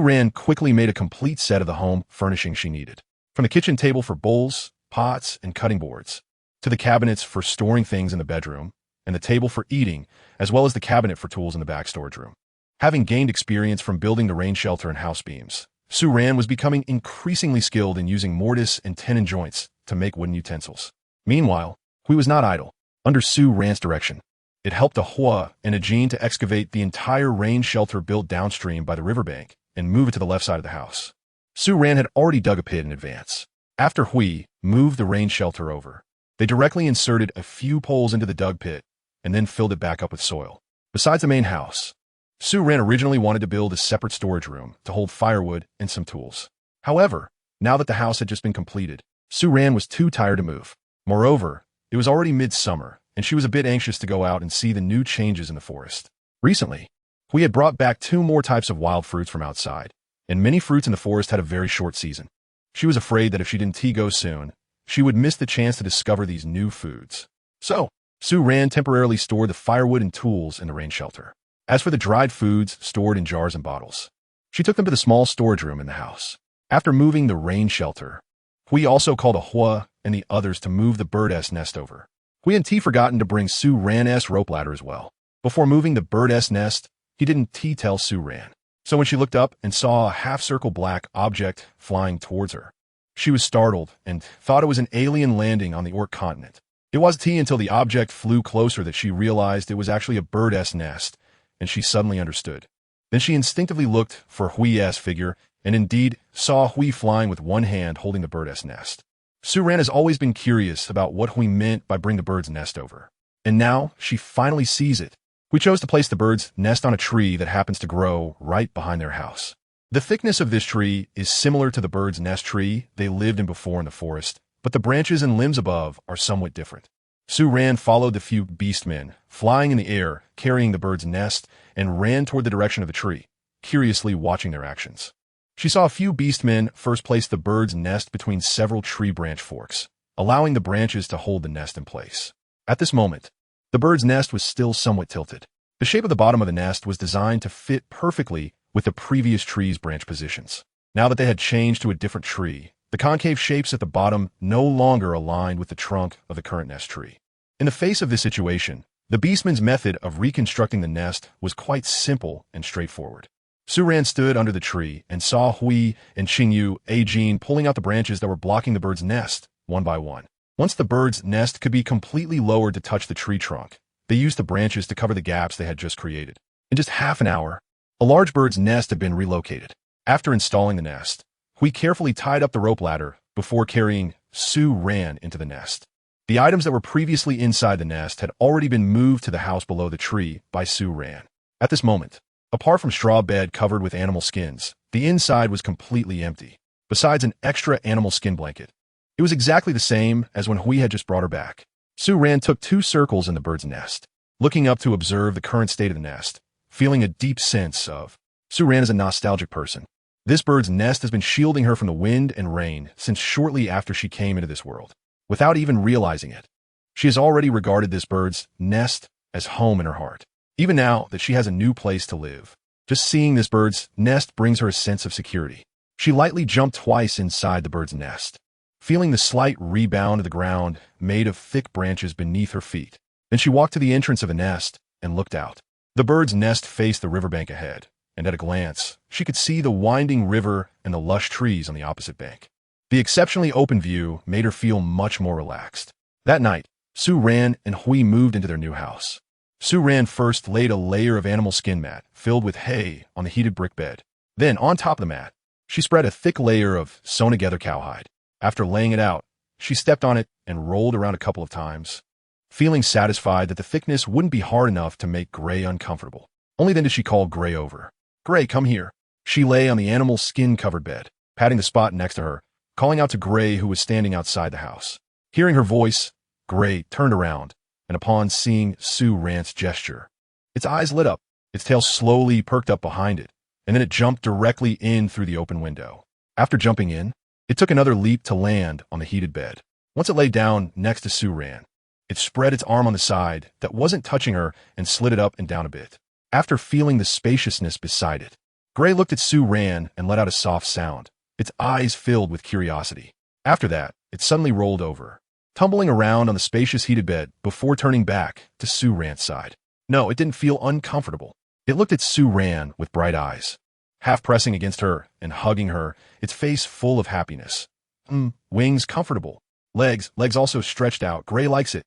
Ran quickly made a complete set of the home furnishing she needed. From the kitchen table for bowls, pots, and cutting boards, to the cabinets for storing things in the bedroom, and the table for eating, as well as the cabinet for tools in the back storage room. Having gained experience from building the rain shelter and house beams, Su Ran was becoming increasingly skilled in using mortise and tenon joints to make wooden utensils. Meanwhile, Hui was not idle. Under Su Ran's direction, it helped a Hua and a Jean to excavate the entire rain shelter built downstream by the riverbank and move it to the left side of the house. Su Ran had already dug a pit in advance. After Hui moved the rain shelter over, they directly inserted a few poles into the dug pit and then filled it back up with soil. Besides the main house, Su Ran originally wanted to build a separate storage room to hold firewood and some tools. However, now that the house had just been completed, Su Ran was too tired to move. Moreover, it was already midsummer, and she was a bit anxious to go out and see the new changes in the forest. Recently, Hui had brought back 2 more types of wild fruits from outside, and many fruits in the forest had a very short season. She was afraid that if she didn't go soon, she would miss the chance to discover these new foods. So, Su Ran temporarily stored the firewood and tools in the rain shelter. As for the dried foods stored in jars and bottles, she took them to the small storage room in the house. After moving the rain shelter, Hui also called a Hua and the others to move the bird's nest over. Hui and T forgotten to bring Su Ran's rope ladder as well. Before moving the bird's nest, he didn't tell Su Ran. So when she looked up and saw a half-circle black object flying towards her, She was startled and thought it was an alien landing on the Orc continent. It wasn't until the object flew closer that she realized it was actually a bird's nest, and she suddenly understood. Then she instinctively looked for Hui's figure, and indeed saw Hui flying with one hand holding the bird's nest. Su-Ran has always been curious about what Hui meant by bring the bird's nest over. And now she finally sees it. Hui chose to place the bird's nest on a tree that happens to grow right behind their house. The thickness of this tree is similar to the bird's nest tree they lived in before in the forest, but the branches and limbs above are somewhat different. Su-Ran followed the few beastmen, flying in the air, carrying the bird's nest, and ran toward the direction of the tree, curiously watching their actions. She saw a few beastmen first place the bird's nest between several tree branch forks, allowing the branches to hold the nest in place. At this moment, the bird's nest was still somewhat tilted. The shape of the bottom of the nest was designed to fit perfectly with the previous tree's branch positions. Now that they had changed to a different tree, the concave shapes at the bottom no longer aligned with the trunk of the current nest tree. In the face of this situation, the beastman's method of reconstructing the nest was quite simple and straightforward. Su-Ran stood under the tree and saw Hui and Qingyu Ajin pulling out the branches that were blocking the bird's nest, one by one. Once the bird's nest could be completely lowered to touch the tree trunk, they used the branches to cover the gaps they had just created. In just half an hour, a large bird's nest had been relocated. After installing the nest, Hui carefully tied up the rope ladder before carrying Su-Ran into the nest. The items that were previously inside the nest had already been moved to the house below the tree by Su-Ran. At this moment, apart from straw bed covered with animal skins, the inside was completely empty, besides an extra animal skin blanket. It was exactly the same as when Hui had just brought her back. Su-Ran took 2 circles in the bird's nest, looking up to observe the current state of the nest, feeling a deep sense of. Su-Ran is a nostalgic person. This bird's nest has been shielding her from the wind and rain since shortly after she came into this world. Without even realizing it, she has already regarded this bird's nest as home in her heart. Even now that she has a new place to live, just seeing this bird's nest brings her a sense of security. She lightly jumped twice inside the bird's nest, feeling the slight rebound of the ground made of thick branches beneath her feet. Then she walked to the entrance of the nest and looked out. The bird's nest faced the riverbank ahead, and at a glance, she could see the winding river and the lush trees on the opposite bank. The exceptionally open view made her feel much more relaxed. That night, Su-Ran and Hui moved into their new house. Su-Ran first laid a layer of animal skin mat filled with hay on the heated brick bed. Then, on top of the mat, she spread a thick layer of sewn-together cowhide. After laying it out, she stepped on it and rolled around a couple of times, feeling satisfied that the thickness wouldn't be hard enough to make Gray uncomfortable. Only then did she call Gray over. "Gray, come here." She lay on the animal skin-covered bed, patting the spot next to her, calling out to Gray, who was standing outside the house. Hearing her voice, Gray turned around, and upon seeing Su-Ran's gesture, its eyes lit up, its tail slowly perked up behind it, and then it jumped directly in through the open window. After jumping in, it took another leap to land on the heated bed. Once it lay down next to Su-Ran, it spread its arm on the side that wasn't touching her and slid it up and down a bit. After feeling the spaciousness beside it, Gray looked at Su-Ran and let out a soft sound, its eyes filled with curiosity. After that, it suddenly rolled over, tumbling around on the spacious heated bed before turning back to Su-Ran's side. No, it didn't feel uncomfortable. It looked at Su-Ran with bright eyes, half pressing against her and hugging her, its face full of happiness. Wings comfortable. Legs also stretched out. Gray likes it.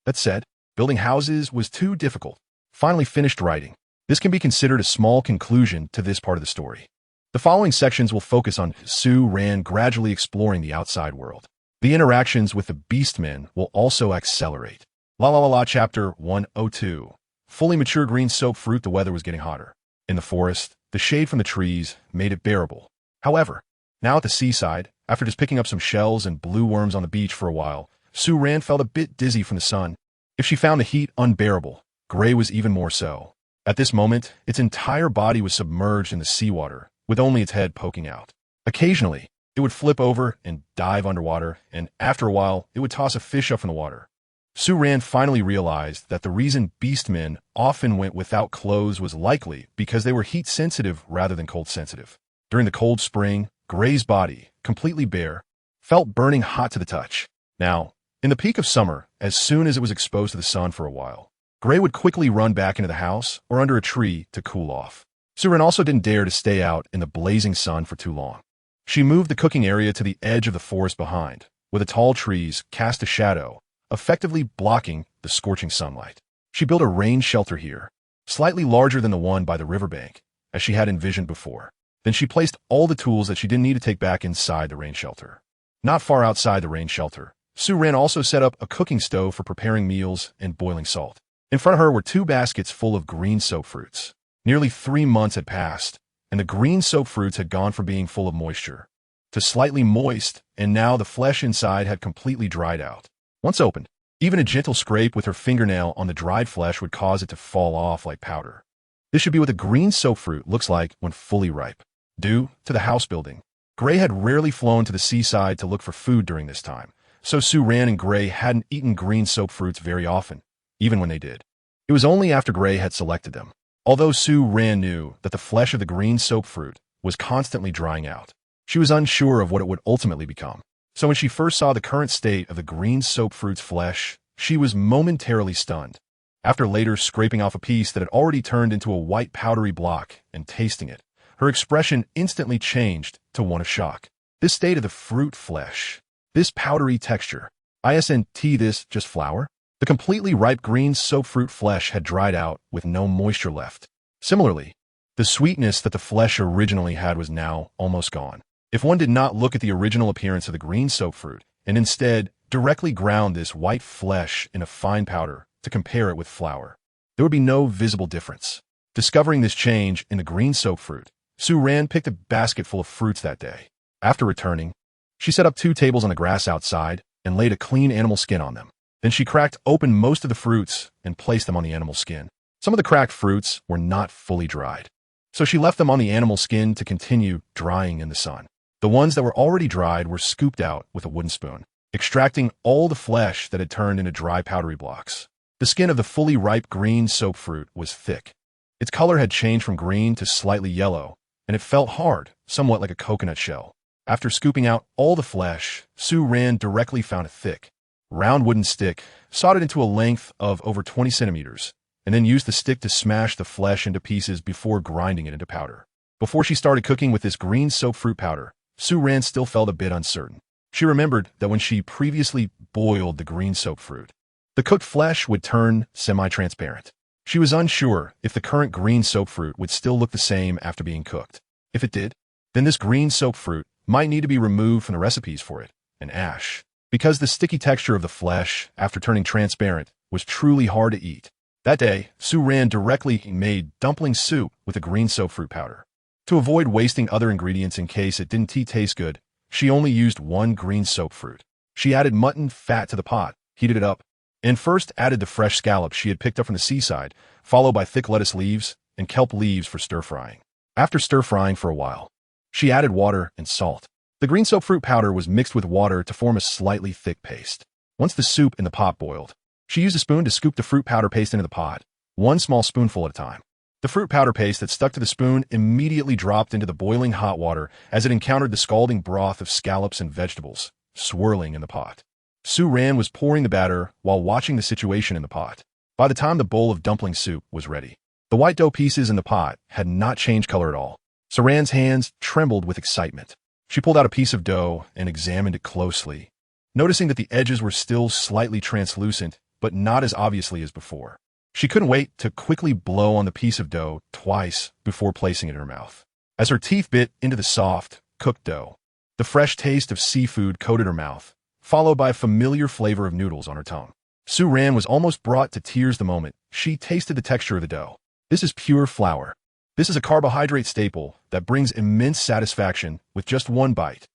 That said, building houses was too difficult. Finally finished writing. This can be considered a small conclusion to this part of the story. The following sections will focus on Su-Ran gradually exploring the outside world. The interactions with the beastmen will also accelerate. Chapter 102. Fully mature green soap fruit. The weather was getting hotter. In the forest, the shade from the trees made it bearable. However, now at the seaside, after just picking up some shells and blue worms on the beach for a while, Su-Ran felt a bit dizzy from the sun. If she found the heat unbearable, Gray was even more so. At this moment, its entire body was submerged in the seawater, with only its head poking out. Occasionally, it would flip over and dive underwater, and after a while, it would toss a fish up from the water. Su-Ran finally realized that the reason beastmen often went without clothes was likely because they were heat-sensitive rather than cold-sensitive. During the cold spring, Gray's body, completely bare, felt burning hot to the touch. Now, in the peak of summer, as soon as it was exposed to the sun for a while, Gray would quickly run back into the house or under a tree to cool off. Su-Ran also didn't dare to stay out in the blazing sun for too long. She moved the cooking area to the edge of the forest behind, where the tall trees cast a shadow, effectively blocking the scorching sunlight. She built a rain shelter here, slightly larger than the one by the riverbank, as she had envisioned before. Then she placed all the tools that she didn't need to take back inside the rain shelter. Not far outside the rain shelter, Su-Ran also set up a cooking stove for preparing meals and boiling salt. In front of her were 2 baskets full of green soap fruits. Nearly 3 months had passed, and the green soap fruits had gone from being full of moisture to slightly moist, and now the flesh inside had completely dried out. Once opened, even a gentle scrape with her fingernail on the dried flesh would cause it to fall off like powder. This should be what the green soap fruit looks like when fully ripe. Due to the house building, Gray had rarely flown to the seaside to look for food during this time, so Su-Ran and Gray hadn't eaten green soap fruits very often, even when they did. It was only after Gray had selected them. Although Su-Ran knew that the flesh of the green soap fruit was constantly drying out, she was unsure of what it would ultimately become. So when she first saw the current state of the green soap fruit's flesh, she was momentarily stunned. After later scraping off a piece that had already turned into a white powdery block and tasting it, her expression instantly changed to one of shock. This state of the fruit flesh, this powdery texture, isn't this just flour? The completely ripe green soap fruit flesh had dried out with no moisture left. Similarly, the sweetness that the flesh originally had was now almost gone. If one did not look at the original appearance of the green soap fruit, and instead directly ground this white flesh in a fine powder to compare it with flour, there would be no visible difference. Discovering this change in the green soap fruit, Su-Ran picked a basket full of fruits that day. After returning, she set up 2 tables on the grass outside and laid a clean animal skin on them. Then she cracked open most of the fruits and placed them on the animal skin. Some of the cracked fruits were not fully dried, so she left them on the animal skin to continue drying in the sun. The ones that were already dried were scooped out with a wooden spoon, extracting all the flesh that had turned into dry powdery blocks. The skin of the fully ripe green soap fruit was thick. Its color had changed from green to slightly yellow, and it felt hard, somewhat like a coconut shell. After scooping out all the flesh, Su-Ran directly found a thick, round wooden stick, sawed it into a length of over 20 centimeters, and then used the stick to smash the flesh into pieces before grinding it into powder. Before she started cooking with this green soap fruit powder, Su-Ran still felt a bit uncertain. She remembered that when she previously boiled the green soap fruit, the cooked flesh would turn semi-transparent. She was unsure if the current green soap fruit would still look the same after being cooked. If it did, then this green soap fruit might need to be removed from the recipes for it, and ash, because the sticky texture of the flesh, after turning transparent, was truly hard to eat. That day, Su-Ran directly made dumpling soup with the green soap fruit powder. To avoid wasting other ingredients in case it didn't taste good, she only used 1 green soap fruit. She added mutton fat to the pot, heated it up, and first added the fresh scallops she had picked up from the seaside, followed by thick lettuce leaves and kelp leaves for stir-frying. After stir-frying for a while, she added water and salt. The green soap fruit powder was mixed with water to form a slightly thick paste. Once the soup in the pot boiled, she used a spoon to scoop the fruit powder paste into the pot, 1 small spoonful at a time. The fruit powder paste that stuck to the spoon immediately dropped into the boiling hot water as it encountered the scalding broth of scallops and vegetables, swirling in the pot. Su-Ran was pouring the batter while watching the situation in the pot. By the time the bowl of dumpling soup was ready, the white dough pieces in the pot had not changed color at all. Su-Ran's hands trembled with excitement. She pulled out a piece of dough and examined it closely, noticing that the edges were still slightly translucent, but not as obviously as before. She couldn't wait to quickly blow on the piece of dough twice before placing it in her mouth. As her teeth bit into the soft, cooked dough, the fresh taste of seafood coated her mouth, followed by a familiar flavor of noodles on her tongue. Su-Ran was almost brought to tears the moment she tasted the texture of the dough. This is pure flour. This is a carbohydrate staple that brings immense satisfaction with just 1 bite.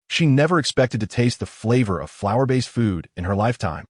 She never expected to taste the flavor of flour-based food in her lifetime.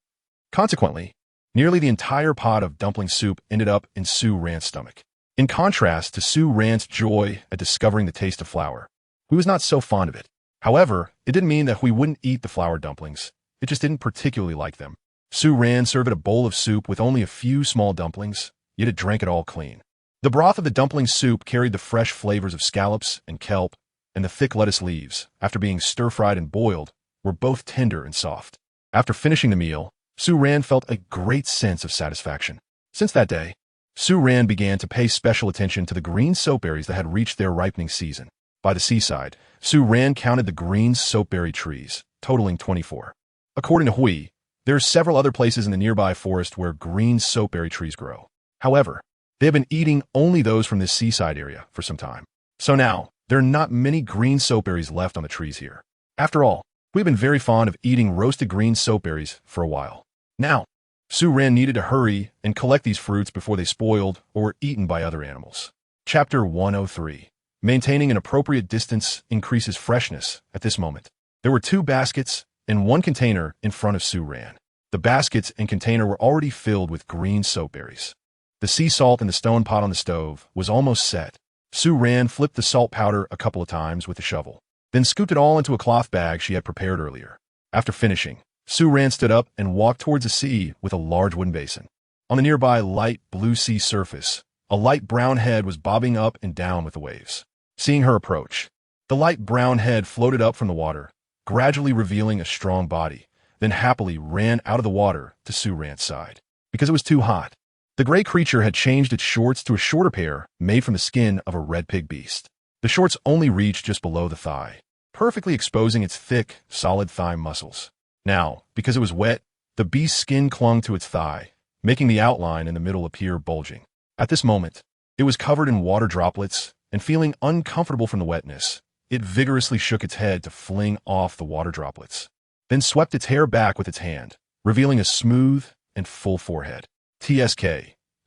Consequently, nearly the entire pot of dumpling soup ended up in Su-Ran's stomach. In contrast to Su-Ran's joy at discovering the taste of flour, he was not so fond of it. However, it didn't mean that we wouldn't eat the flour dumplings. It just didn't particularly like them. Su-Ran served a bowl of soup with only a few small dumplings, yet it drank it all clean. The broth of the dumpling soup carried the fresh flavors of scallops and kelp, and the thick lettuce leaves, after being stir-fried and boiled, were both tender and soft. After finishing the meal, Su-Ran felt a great sense of satisfaction. Since that day, Su-Ran began to pay special attention to the green soap berries that had reached their ripening season. By the seaside, Sue Ran counted the green soapberry trees, totaling 24. According to Hui, there are several other places in the nearby forest where green soapberry trees grow. However, they have been eating only those from this seaside area for some time. So now, there are not many green soapberries left on the trees here. After all, we've been very fond of eating roasted green soapberries for a while. Now, Sue Ran needed to hurry and collect these fruits before they spoiled or were eaten by other animals. Chapter 103. Maintaining an appropriate distance increases freshness at this moment. There were 2 baskets and 1 container in front of Sue Ran. The baskets and container were already filled with green soapberries. The sea salt in the stone pot on the stove was almost set. Sue Ran flipped the salt powder a couple of times with a shovel, then scooped it all into a cloth bag she had prepared earlier. After finishing, Sue Ran stood up and walked towards the sea with a large wooden basin. On the nearby light blue sea surface, a light brown head was bobbing up and down with the waves. Seeing her approach, the light brown head floated up from the water, gradually revealing a strong body, then happily ran out of the water to Sue Ran's side. Because it was too hot, the gray creature had changed its shorts to a shorter pair made from the skin of a red pig beast. The shorts only reached just below the thigh, perfectly exposing its thick, solid thigh muscles. Now, because it was wet, the beast's skin clung to its thigh, making the outline in the middle appear bulging. At this moment, it was covered in water droplets, and feeling uncomfortable from the wetness, it vigorously shook its head to fling off the water droplets, then swept its hair back with its hand, revealing a smooth and full forehead. TSK.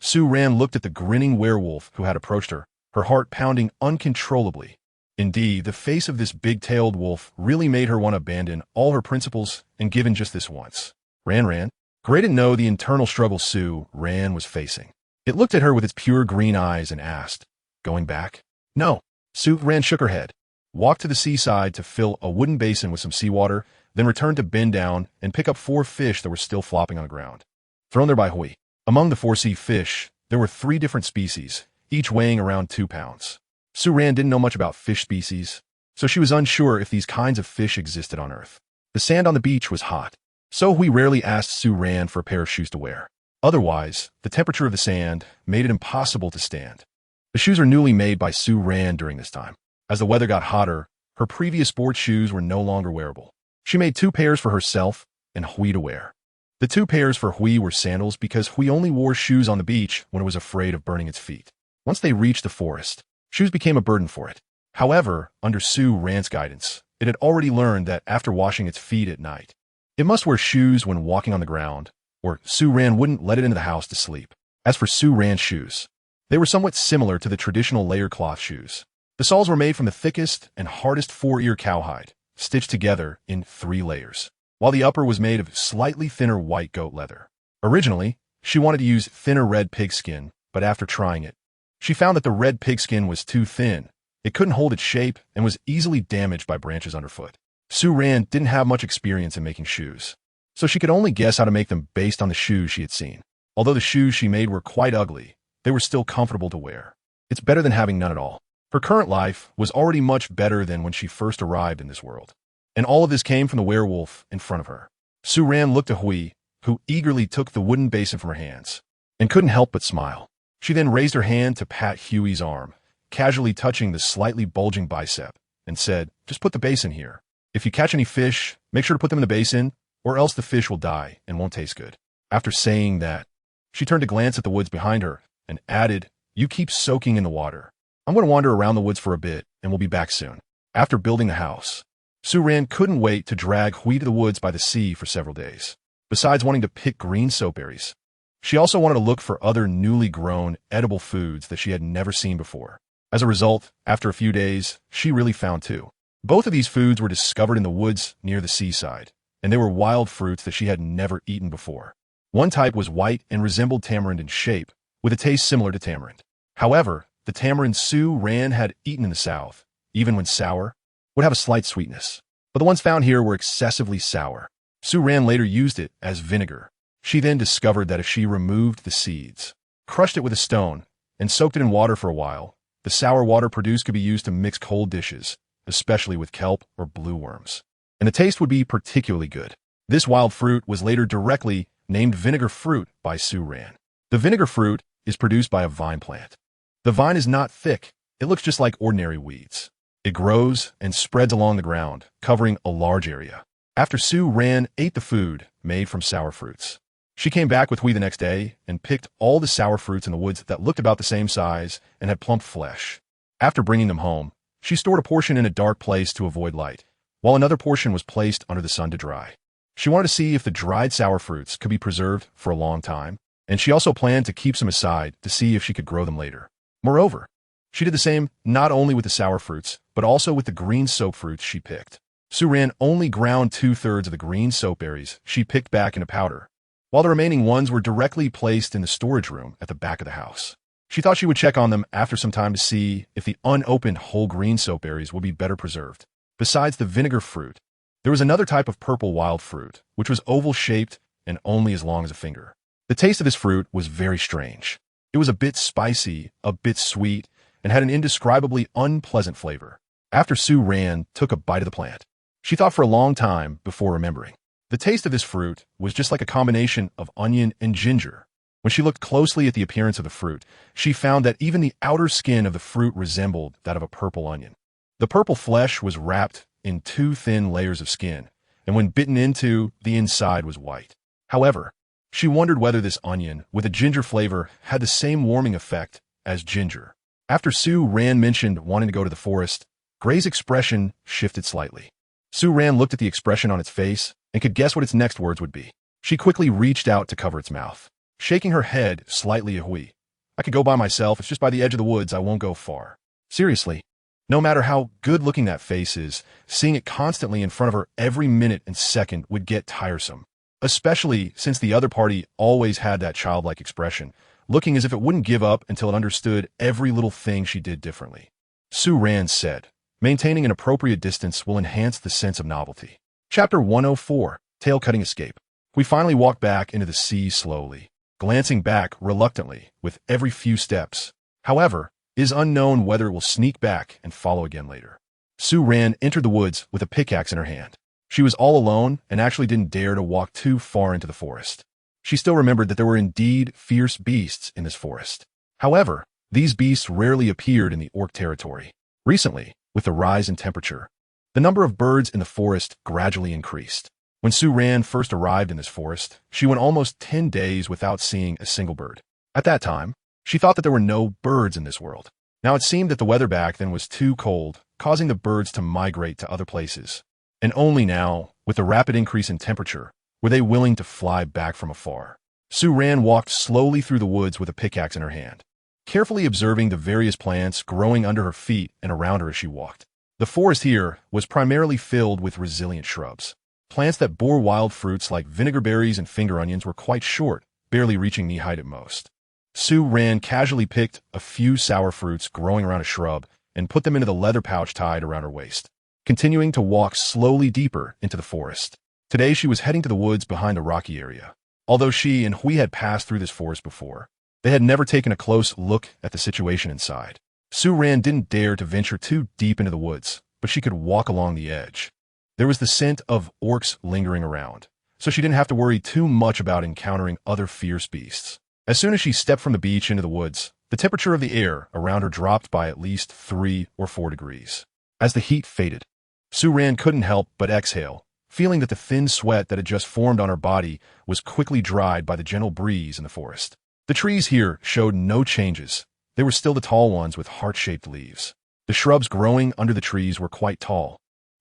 Sue Ran looked at the grinning werewolf who had approached her, her heart pounding uncontrollably. Indeed, the face of this big-tailed wolf really made her want to abandon all her principles and give in just this once. Ran. Gray didn't know the internal struggle Sue Ran was facing. It looked at her with its pure green eyes and asked, "Going back?" "No." Sue Ran shook her head, walked to the seaside to fill a wooden basin with some seawater, then returned to bend down and pick up 4 fish that were still flopping on the ground, thrown there by Hui. Among the 4 sea fish, there were 3 different species, each weighing around 2 pounds. Sue Ran didn't know much about fish species, so she was unsure if these kinds of fish existed on Earth. The sand on the beach was hot, so Hui rarely asked Sue Ran for a pair of shoes to wear. Otherwise, the temperature of the sand made it impossible to stand. The shoes were newly made by Sue Ran during this time. As the weather got hotter, her previous sports shoes were no longer wearable. She made 2 pairs for herself and Hui to wear. The 2 pairs for Hui were sandals because Hui only wore shoes on the beach when it was afraid of burning its feet. Once they reached the forest, shoes became a burden for it. However, under Sue Ran's guidance, it had already learned that after washing its feet at night, it must wear shoes when walking on the ground, or Sue Ran wouldn't let it into the house to sleep. As for Sue Ran's shoes, they were somewhat similar to the traditional layer cloth shoes. The soles were made from the thickest and hardest 4-ear cowhide, stitched together in 3 layers, while the upper was made of slightly thinner white goat leather. Originally, she wanted to use thinner red pigskin, but after trying it, she found that the red pigskin was too thin, it couldn't hold its shape, and was easily damaged by branches underfoot. Sue Ran didn't have much experience in making shoes, so she could only guess how to make them based on the shoes she had seen. Although the shoes she made were quite ugly, they were still comfortable to wear. It's better than having none at all. Her current life was already much better than when she first arrived in this world. And all of this came from the werewolf in front of her. Sue Ran looked at Hui, who eagerly took the wooden basin from her hands, and couldn't help but smile. She then raised her hand to pat Huey's arm, casually touching the slightly bulging bicep, and said, "Just put the basin here. If you catch any fish, make sure to put them in the basin, or else the fish will die and won't taste good." After saying that, she turned to glance at the woods behind her and added, "You keep soaking in the water. I'm going to wander around the woods for a bit, and we'll be back soon." After building the house, Sue Ran couldn't wait to drag Hui to the woods by the sea for several days. Besides wanting to pick green soapberries, she also wanted to look for other newly grown, edible foods that she had never seen before. As a result, after a few days, she really found 2. Both of these foods were discovered in the woods near the seaside, and they were wild fruits that she had never eaten before. One type was white and resembled tamarind in shape, with a taste similar to tamarind. However, the tamarind Sue Ran had eaten in the South, even when sour, would have a slight sweetness. But the ones found here were excessively sour. Sue Ran later used it as vinegar. She then discovered that if she removed the seeds, crushed it with a stone, and soaked it in water for a while, the sour water produced could be used to mix cold dishes, especially with kelp or blue worms. And the taste would be particularly good. This wild fruit was later directly named vinegar fruit by Sue Ran. The vinegar fruit is produced by a vine plant. The vine is not thick, it looks just like ordinary weeds. It grows and spreads along the ground, covering a large area. After Sue ran, ate the food made from sour fruits. She came back with Hui the next day and picked all the sour fruits in the woods that looked about the same size and had plump flesh. After bringing them home, she stored a portion in a dark place to avoid light, while another portion was placed under the sun to dry. She wanted to see if the dried sour fruits could be preserved for a long time, and she also planned to keep some aside to see if she could grow them later. Moreover, she did the same not only with the sour fruits, but also with the green soap fruits she picked. Sue Ran only ground 2/3 of the green soap berries she picked back into powder, while the remaining ones were directly placed in the storage room at the back of the house. She thought she would check on them after some time to see if the unopened whole green soap berries would be better preserved. Besides the vinegar fruit, there was another type of purple wild fruit, which was oval-shaped and only as long as a finger. The taste of this fruit was very strange. It was a bit spicy, a bit sweet, and had an indescribably unpleasant flavor. After Sue Ran took a bite of the plant, she thought for a long time before remembering. The taste of this fruit was just like a combination of onion and ginger. When she looked closely at the appearance of the fruit, she found that even the outer skin of the fruit resembled that of a purple onion. The purple flesh was wrapped in 2 thin layers of skin, and when bitten into, the inside was white. However, she wondered whether this onion, with a ginger flavor, had the same warming effect as ginger. After Sue Ran mentioned wanting to go to the forest, Gray's expression shifted slightly. Sue Ran looked at the expression on its face and could guess what its next words would be. She quickly reached out to cover its mouth, shaking her head slightly at Hui. I could go by myself, it's just by the edge of the woods, I won't go far. Seriously, no matter how good-looking that face is, seeing it constantly in front of her every minute and second would get tiresome, especially since the other party always had that childlike expression, looking as if it wouldn't give up until it understood every little thing she did differently. Sue Ran said, maintaining an appropriate distance will enhance the sense of novelty. Chapter 104, Tail-Cutting Escape. We finally walked back into the sea slowly, glancing back reluctantly with every few steps. However, it is unknown whether it will sneak back and follow again later. Sue Ran entered the woods with a pickaxe in her hand. She was all alone and actually didn't dare to walk too far into the forest. She still remembered that there were indeed fierce beasts in this forest. However, these beasts rarely appeared in the orc territory. Recently, with the rise in temperature, the number of birds in the forest gradually increased. When Sue Ran first arrived in this forest, she went almost 10 days without seeing a single bird. At that time, she thought that there were no birds in this world. Now it seemed that the weather back then was too cold, causing the birds to migrate to other places. And only now, with the rapid increase in temperature, were they willing to fly back from afar. Sue Ran walked slowly through the woods with a pickaxe in her hand, carefully observing the various plants growing under her feet and around her as she walked. The forest here was primarily filled with resilient shrubs. Plants that bore wild fruits like vinegar berries and finger onions were quite short, barely reaching knee-height at most. Sue Ran casually picked a few sour fruits growing around a shrub and put them into the leather pouch tied around her waist, continuing to walk slowly deeper into the forest. Today she was heading to the woods behind the rocky area. Although she and Hui had passed through this forest before, they had never taken a close look at the situation inside. Sue Ran didn't dare to venture too deep into the woods, but she could walk along the edge. There was the scent of orcs lingering around, so she didn't have to worry too much about encountering other fierce beasts. As soon as she stepped from the beach into the woods, the temperature of the air around her dropped by at least 3 or 4 degrees. As the heat faded, Sue Ran couldn't help but exhale, feeling that the thin sweat that had just formed on her body was quickly dried by the gentle breeze in the forest. The trees here showed no changes. They were still the tall ones with heart-shaped leaves. The shrubs growing under the trees were quite tall,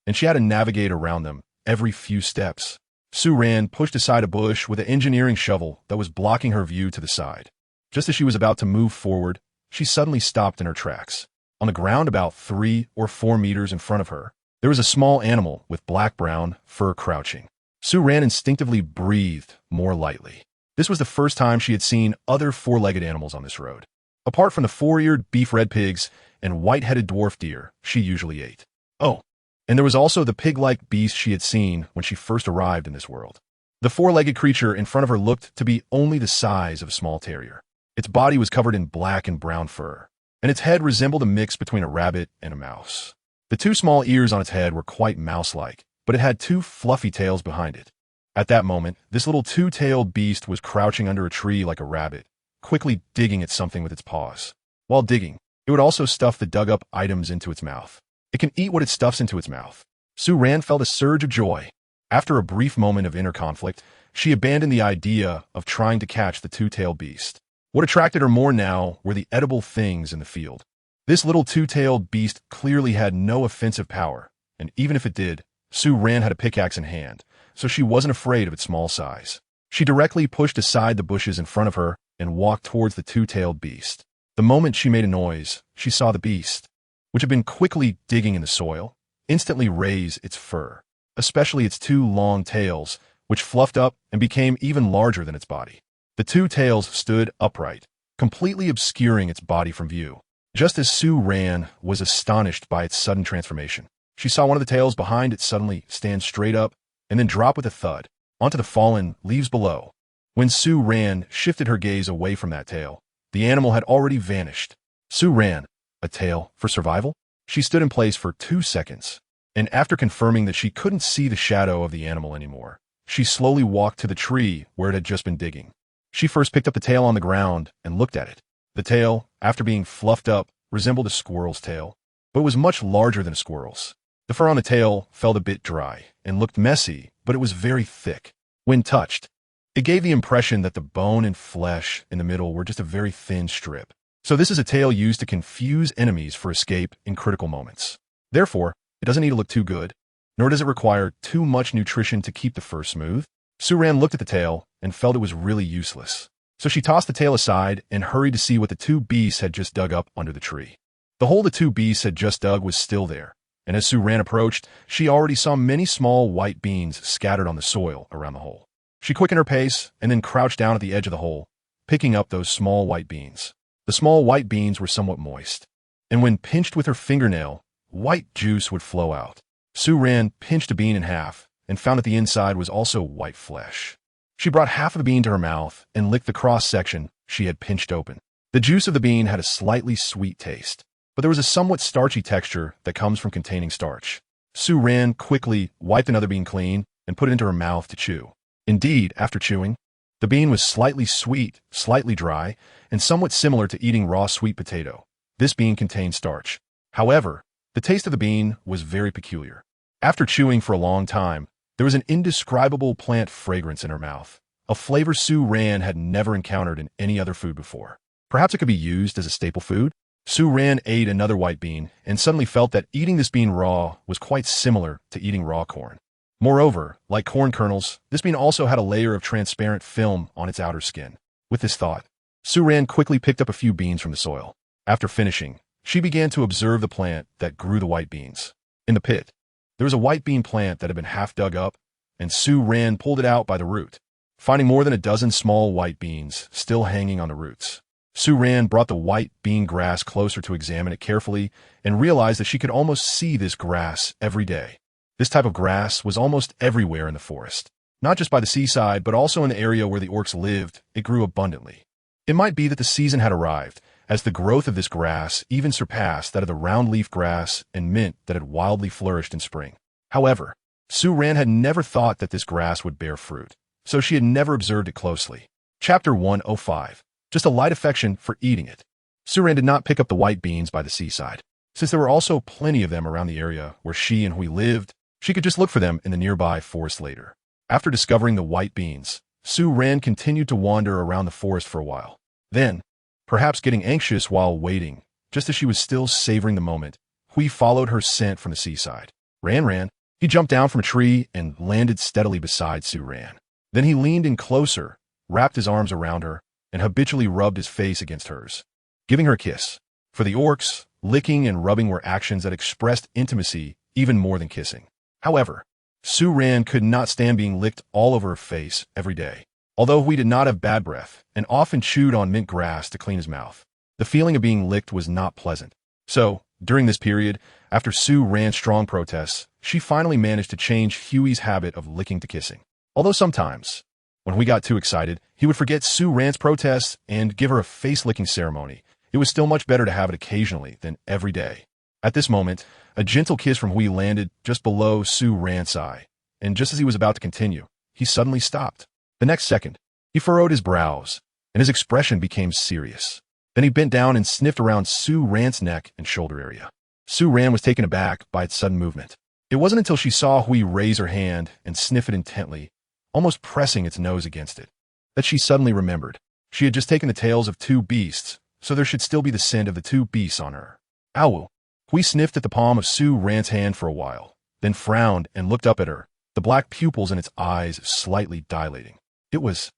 and she had to navigate around them every few steps. Sue Ran pushed aside a bush with an engineering shovel that was blocking her view to the side. Just as she was about to move forward, she suddenly stopped in her tracks. On the ground about 3 or 4 meters in front of her, there was a small animal with black-brown fur crouching. Sue Ran instinctively breathed more lightly. This was the first time she had seen other 4-legged animals on this road. Apart from the 4-eared beef red pigs and white-headed dwarf deer she usually ate. Oh, and there was also the pig-like beast she had seen when she first arrived in this world. The 4-legged creature in front of her looked to be only the size of a small terrier. Its body was covered in black and brown fur, and its head resembled a mix between a rabbit and a mouse. The 2 small ears on its head were quite mouse-like, but it had 2 fluffy tails behind it. At that moment, this little 2-tailed beast was crouching under a tree like a rabbit, quickly digging at something with its paws. While digging, it would also stuff the dug-up items into its mouth. It can eat what it stuffs into its mouth. Su Ran felt a surge of joy. After a brief moment of inner conflict, she abandoned the idea of trying to catch the two-tailed beast. What attracted her more now were the edible things in the field. This little two-tailed beast clearly had no offensive power, and even if it did, Su Ran had a pickaxe in hand, so she wasn't afraid of its small size. She directly pushed aside the bushes in front of her and walked towards the two-tailed beast. The moment she made a noise, she saw the beast, which had been quickly digging in the soil, instantly raise its fur, especially its two long tails, which fluffed up and became even larger than its body. The two tails stood upright, completely obscuring its body from view. Just as Su Ran was astonished by its sudden transformation, she saw one of the tails behind it suddenly stand straight up and then drop with a thud onto the fallen leaves below. When Su Ran shifted her gaze away from that tail, the animal had already vanished. Su Ran, a tail for survival? She stood in place for 2 seconds, and after confirming that she couldn't see the shadow of the animal anymore, she slowly walked to the tree where it had just been digging. She first picked up the tail on the ground and looked at it. The tail, after being fluffed up, resembled a squirrel's tail, but was much larger than a squirrel's. The fur on the tail felt a bit dry and looked messy, but it was very thick. When touched, it gave the impression that the bone and flesh in the middle were just a very thin strip. So this is a tail used to confuse enemies for escape in critical moments. Therefore, it doesn't need to look too good, nor does it require too much nutrition to keep the fur smooth. Su Ran looked at the tail and felt it was really useless. So she tossed the tail aside and hurried to see what the two beasts had just dug up under the tree. The hole the two beasts had just dug was still there, and as Su Ran approached, she already saw many small white beans scattered on the soil around the hole. She quickened her pace and then crouched down at the edge of the hole, picking up those small white beans. The small white beans were somewhat moist, and when pinched with her fingernail, white juice would flow out. Su Ran pinched a bean in half and found that the inside was also white flesh. She brought half of the bean to her mouth and licked the cross-section she had pinched open. The juice of the bean had a slightly sweet taste, but there was a somewhat starchy texture that comes from containing starch. Su Ran quickly wiped another bean clean and put it into her mouth to chew. Indeed, after chewing, the bean was slightly sweet, slightly dry, and somewhat similar to eating raw sweet potato. This bean contained starch. However, the taste of the bean was very peculiar. After chewing for a long time, there was an indescribable plant fragrance in her mouth, a flavor Su Ran had never encountered in any other food before. Perhaps it could be used as a staple food? Su Ran ate another white bean and suddenly felt that eating this bean raw was quite similar to eating raw corn. Moreover, like corn kernels, this bean also had a layer of transparent film on its outer skin. With this thought, Su Ran quickly picked up a few beans from the soil. After finishing, she began to observe the plant that grew the white beans. In the pit, there was a white bean plant that had been half dug up, and Su Ran pulled it out by the root, finding more than a dozen small white beans still hanging on the roots. Su Ran brought the white bean grass closer to examine it carefully and realized that she could almost see this grass every day. This type of grass was almost everywhere in the forest. Not just by the seaside, but also in the area where the orcs lived, it grew abundantly. It might be that the season had arrived, as the growth of this grass even surpassed that of the round-leaf grass and mint that had wildly flourished in spring. However, Su Ran had never thought that this grass would bear fruit, so she had never observed it closely. Chapter 105. Just a light affection for eating it. Su Ran did not pick up the white beans by the seaside. Since there were also plenty of them around the area where she and Hui lived, she could just look for them in the nearby forest later. After discovering the white beans, Su Ran continued to wander around the forest for a while. Then, perhaps getting anxious while waiting, just as she was still savoring the moment, Hui followed her scent from the seaside. Ran. He jumped down from a tree and landed steadily beside Su Ran. Then he leaned in closer, wrapped his arms around her, and habitually rubbed his face against hers, giving her a kiss. For the orcs, licking and rubbing were actions that expressed intimacy even more than kissing. However, Su Ran could not stand being licked all over her face every day. Although Hui did not have bad breath and often chewed on mint grass to clean his mouth, the feeling of being licked was not pleasant. So, during this period, after Su Ran's strong protests, she finally managed to change Huey's habit of licking to kissing. Although sometimes, when Hui got too excited, he would forget Su Ran's protests and give her a face-licking ceremony. It was still much better to have it occasionally than every day. At this moment, a gentle kiss from Hui landed just below Su Ran's eye, and just as he was about to continue, he suddenly stopped. The next second, he furrowed his brows, and his expression became serious. Then he bent down and sniffed around Su Ran's neck and shoulder area. Su Ran was taken aback by its sudden movement. It wasn't until she saw Hui raise her hand and sniff it intently, almost pressing its nose against it, that she suddenly remembered. She had just taken the tails of 2 beasts, so there should still be the scent of the 2 beasts on her. Ow! Hui sniffed at the palm of Su Ran's hand for a while, then frowned and looked up at her, the black pupils in its eyes slightly dilating. It was...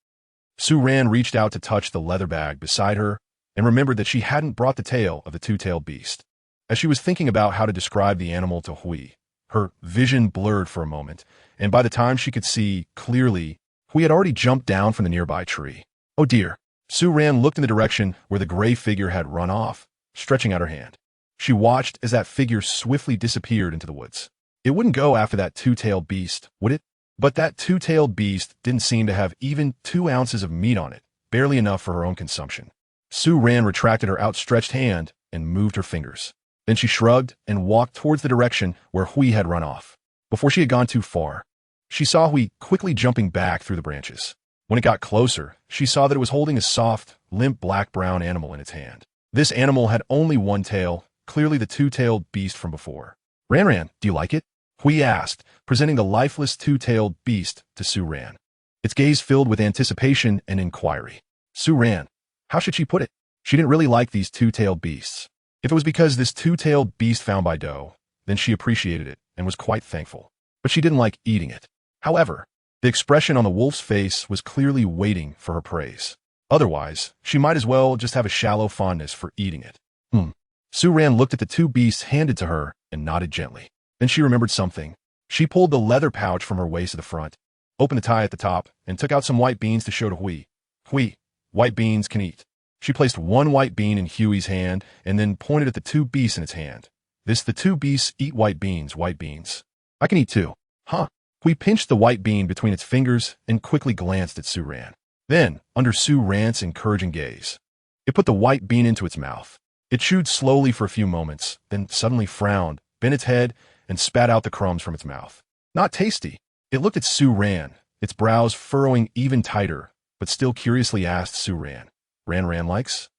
Su Ran reached out to touch the leather bag beside her and remembered that she hadn't brought the tail of the 2-tailed beast. As she was thinking about how to describe the animal to Hui, her vision blurred for a moment, and by the time she could see clearly, Hui had already jumped down from the nearby tree. Oh dear! Su Ran looked in the direction where the gray figure had run off, stretching out her hand. She watched as that figure swiftly disappeared into the woods. It wouldn't go after that 2-tailed beast, would it? But that 2-tailed beast didn't seem to have even 2 ounces of meat on it, barely enough for her own consumption. Su Ran retracted her outstretched hand and moved her fingers. Then she shrugged and walked towards the direction where Hui had run off. Before she had gone too far, she saw Hui quickly jumping back through the branches. When it got closer, she saw that it was holding a soft, limp black-brown animal in its hand. This animal had only 1 tail, clearly the 2-tailed beast from before. Ran, do you like it? Hui asked, presenting the lifeless 2-tailed beast to Su Ran. Its gaze filled with anticipation and inquiry. Su Ran, how should she put it? She didn't really like these 2-tailed beasts. If it was because this 2-tailed beast found by doe, then she appreciated it and was quite thankful. But she didn't like eating it. However, the expression on the wolf's face was clearly waiting for her praise. Otherwise, she might as well just have a shallow fondness for eating it. Su Ran looked at the 2 beasts handed to her and nodded gently. Then she remembered something. She pulled the leather pouch from her waist to the front, opened the tie at the top, and took out some white beans to show to Hui. Hui, white beans can eat. She placed 1 white bean in Huey's hand and then pointed at the 2 beasts in its hand. The 2 beasts eat white beans, white beans. I can eat too. Huh. Hui pinched the white bean between its fingers and quickly glanced at Su Ran. Then, under Su Ran's encouraging gaze, it put the white bean into its mouth. It chewed slowly for a few moments, then suddenly frowned, bent its head, and spat out the crumbs from its mouth. Not tasty. It looked at Su Ran, its brows furrowing even tighter, but still curiously asked Su Ran. Ran likes?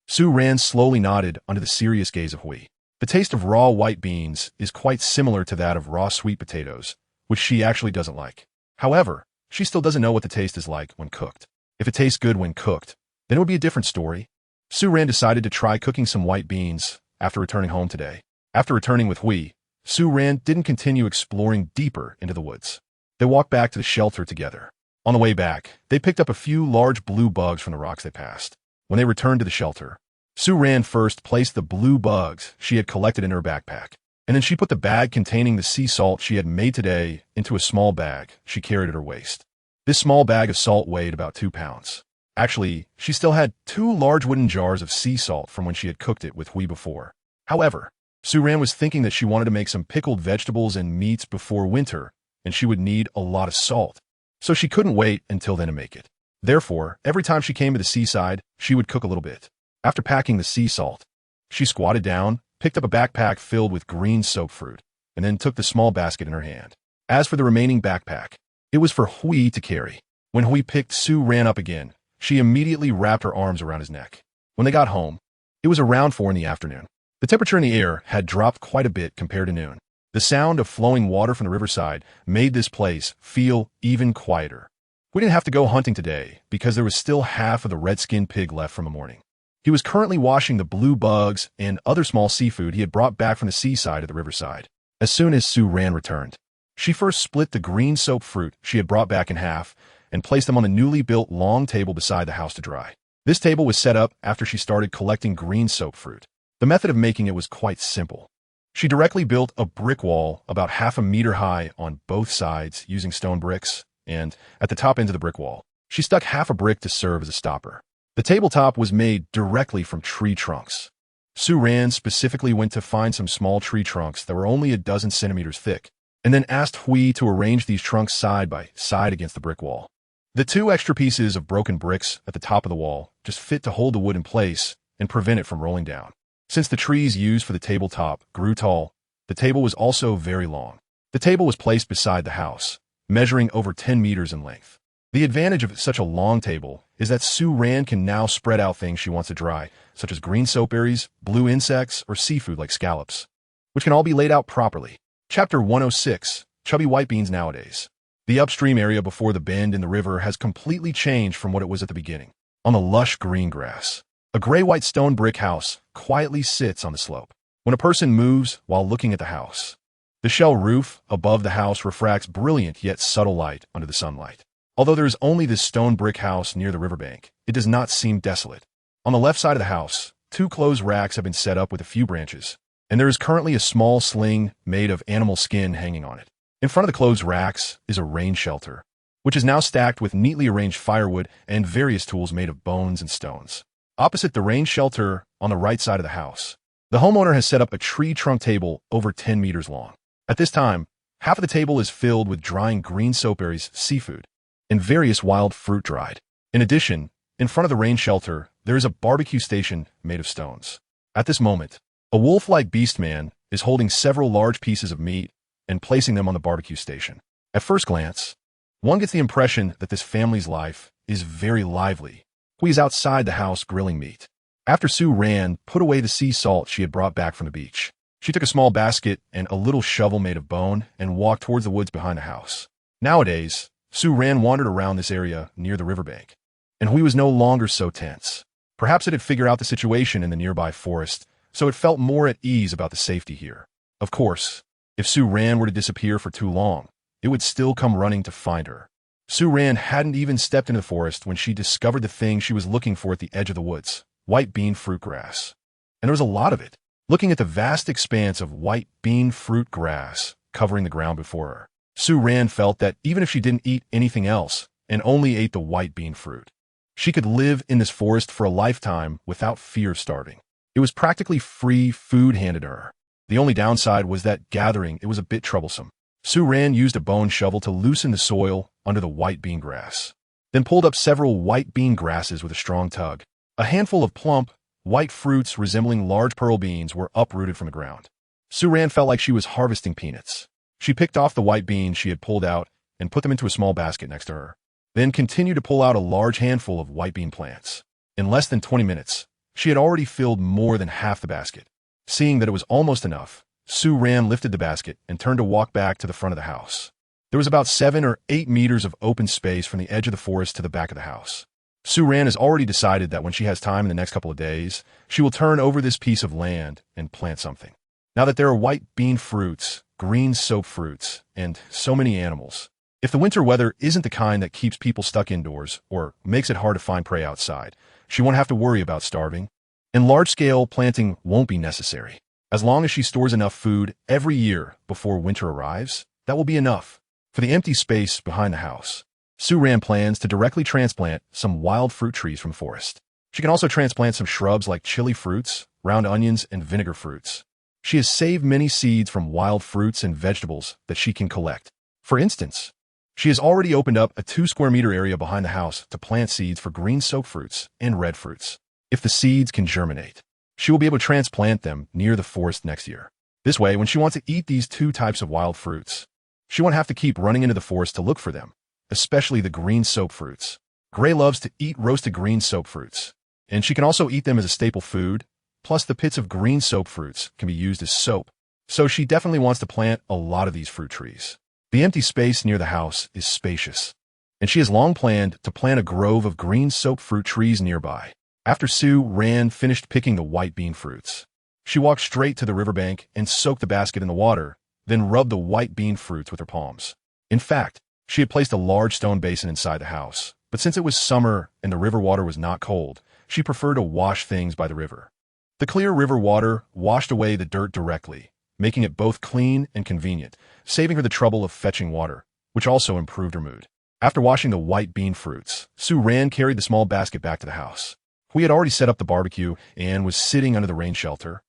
Su Ran slowly nodded under the serious gaze of Hui. The taste of raw white beans is quite similar to that of raw sweet potatoes, which she actually doesn't like. However, she still doesn't know what the taste is like when cooked. If it tastes good when cooked, then it would be a different story. Su Ran decided to try cooking some white beans after returning home today. After returning with Hui, Su Ran didn't continue exploring deeper into the woods. They walked back to the shelter together. On the way back, they picked up a few large blue bugs from the rocks they passed. When they returned to the shelter, Su Ran first placed the blue bugs she had collected in her backpack, and then she put the bag containing the sea salt she had made today into a small bag she carried at her waist. This small bag of salt weighed about 2 pounds. Actually, she still had 2 large wooden jars of sea salt from when she had cooked it with Hui before. However, Su Ran was thinking that she wanted to make some pickled vegetables and meats before winter, and she would need a lot of salt. So she couldn't wait until then to make it. Therefore, every time she came to the seaside, she would cook a little bit. After packing the sea salt, she squatted down, picked up a backpack filled with green soap fruit, and then took the small basket in her hand. As for the remaining backpack, it was for Hui to carry. When Hui picked Su Ran up again, she immediately wrapped her arms around his neck. When they got home, it was around 4 in the afternoon. The temperature in the air had dropped quite a bit compared to noon. The sound of flowing water from the riverside made this place feel even quieter. We didn't have to go hunting today because there was still half of the red-skinned pig left from the morning. He was currently washing the blue bugs and other small seafood he had brought back from the seaside at the riverside. As soon as Su Ran returned, she first split the green soap fruit she had brought back in half and placed them on the newly built long table beside the house to dry. This table was set up after she started collecting green soap fruit. The method of making it was quite simple. She directly built a brick wall about half a meter high on both sides using stone bricks, and at the top end of the brick wall, she stuck half a brick to serve as a stopper. The tabletop was made directly from tree trunks. Su Ran specifically went to find some small tree trunks that were only a dozen centimeters thick, and then asked Hui to arrange these trunks side by side against the brick wall. The 2 extra pieces of broken bricks at the top of the wall just fit to hold the wood in place and prevent it from rolling down. Since the trees used for the tabletop grew tall, the table was also very long. The table was placed beside the house, measuring over 10 meters in length. The advantage of such a long table is that Sue Ran can now spread out things she wants to dry, such as green soap berries, blue insects, or seafood like scallops, which can all be laid out properly. Chapter 106, Chubby White Beans Nowadays. The upstream area before the bend in the river has completely changed from what it was at the beginning. On the lush green grass, a gray-white stone brick house quietly sits on the slope. When a person moves while looking at the house, the shell roof above the house refracts brilliant yet subtle light under the sunlight. Although there is only this stone brick house near the riverbank, it does not seem desolate. On the left side of the house, 2 clothes racks have been set up with a few branches, and there is currently a small sling made of animal skin hanging on it. In front of the clothes racks is a rain shelter, which is now stacked with neatly arranged firewood and various tools made of bones and stones. Opposite the rain shelter on the right side of the house, the homeowner has set up a tree trunk table over 10 meters long. At this time, half of the table is filled with drying green soap berries, seafood, and various wild fruit dried. In addition, in front of the rain shelter, there is a barbecue station made of stones. At this moment, a wolf-like beast man is holding several large pieces of meat and placing them on the barbecue station. At first glance, one gets the impression that this family's life is very lively. He is outside the house grilling meat. After Sue Ran put away the sea salt she had brought back from the beach, she took a small basket and a little shovel made of bone and walked towards the woods behind the house. Nowadays, Sue Ran wandered around this area near the riverbank, and Hui was no longer so tense. Perhaps it had figured out the situation in the nearby forest, so it felt more at ease about the safety here. Of course, if Sue Ran were to disappear for too long, it would still come running to find her. Sue Ran hadn't even stepped into the forest when she discovered the thing she was looking for at the edge of the woods, white bean fruit grass. And there was a lot of it. Looking at the vast expanse of white bean fruit grass covering the ground before her, Sue Ran felt that even if she didn't eat anything else and only ate the white bean fruit, she could live in this forest for a lifetime without fear of starving. It was practically free food handed to her. The only downside was that gathering it was a bit troublesome. Sue Ran used a bone shovel to loosen the soil under the white bean grass, then pulled up several white bean grasses with a strong tug. A handful of plump, white fruits resembling large pearl beans were uprooted from the ground. Sue Ran felt like she was harvesting peanuts. She picked off the white beans she had pulled out and put them into a small basket next to her, then continued to pull out a large handful of white bean plants. In less than 20 minutes, she had already filled more than half the basket. Seeing that it was almost enough, Sue Ran lifted the basket and turned to walk back to the front of the house. There was about 7 or 8 meters of open space from the edge of the forest to the back of the house. Sue Ran has already decided that when she has time in the next couple of days, she will turn over this piece of land and plant something. Now that there are white bean fruits, green soap fruits, and so many animals, if the winter weather isn't the kind that keeps people stuck indoors or makes it hard to find prey outside, she won't have to worry about starving, and large-scale planting won't be necessary. As long as she stores enough food every year before winter arrives, that will be enough. For the empty space behind the house, Sue Ran plans to directly transplant some wild fruit trees from the forest. She can also transplant some shrubs like chili fruits, round onions, and vinegar fruits. She has saved many seeds from wild fruits and vegetables that she can collect. For instance, she has already opened up a 2-square-meter area behind the house to plant seeds for green soap fruits and red fruits. If the seeds can germinate, she will be able to transplant them near the forest next year. This way, when she wants to eat these 2 types of wild fruits, she won't have to keep running into the forest to look for them, especially the green soap fruits. Gray loves to eat roasted green soap fruits, and she can also eat them as a staple food, plus the pits of green soap fruits can be used as soap. So she definitely wants to plant a lot of these fruit trees. The empty space near the house is spacious, and she has long planned to plant a grove of green soap fruit trees nearby. After Sue Ran finished picking the white bean fruits, she walked straight to the riverbank and soaked the basket in the water, then rubbed the white bean fruits with her palms. In fact, she had placed a large stone basin inside the house, but since it was summer and the river water was not cold, she preferred to wash things by the river. The clear river water washed away the dirt directly, making it both clean and convenient, saving her the trouble of fetching water, which also improved her mood. After washing the white bean fruits, Sue Ran carried the small basket back to the house. We had already set up the barbecue and was sitting under the rain shelter,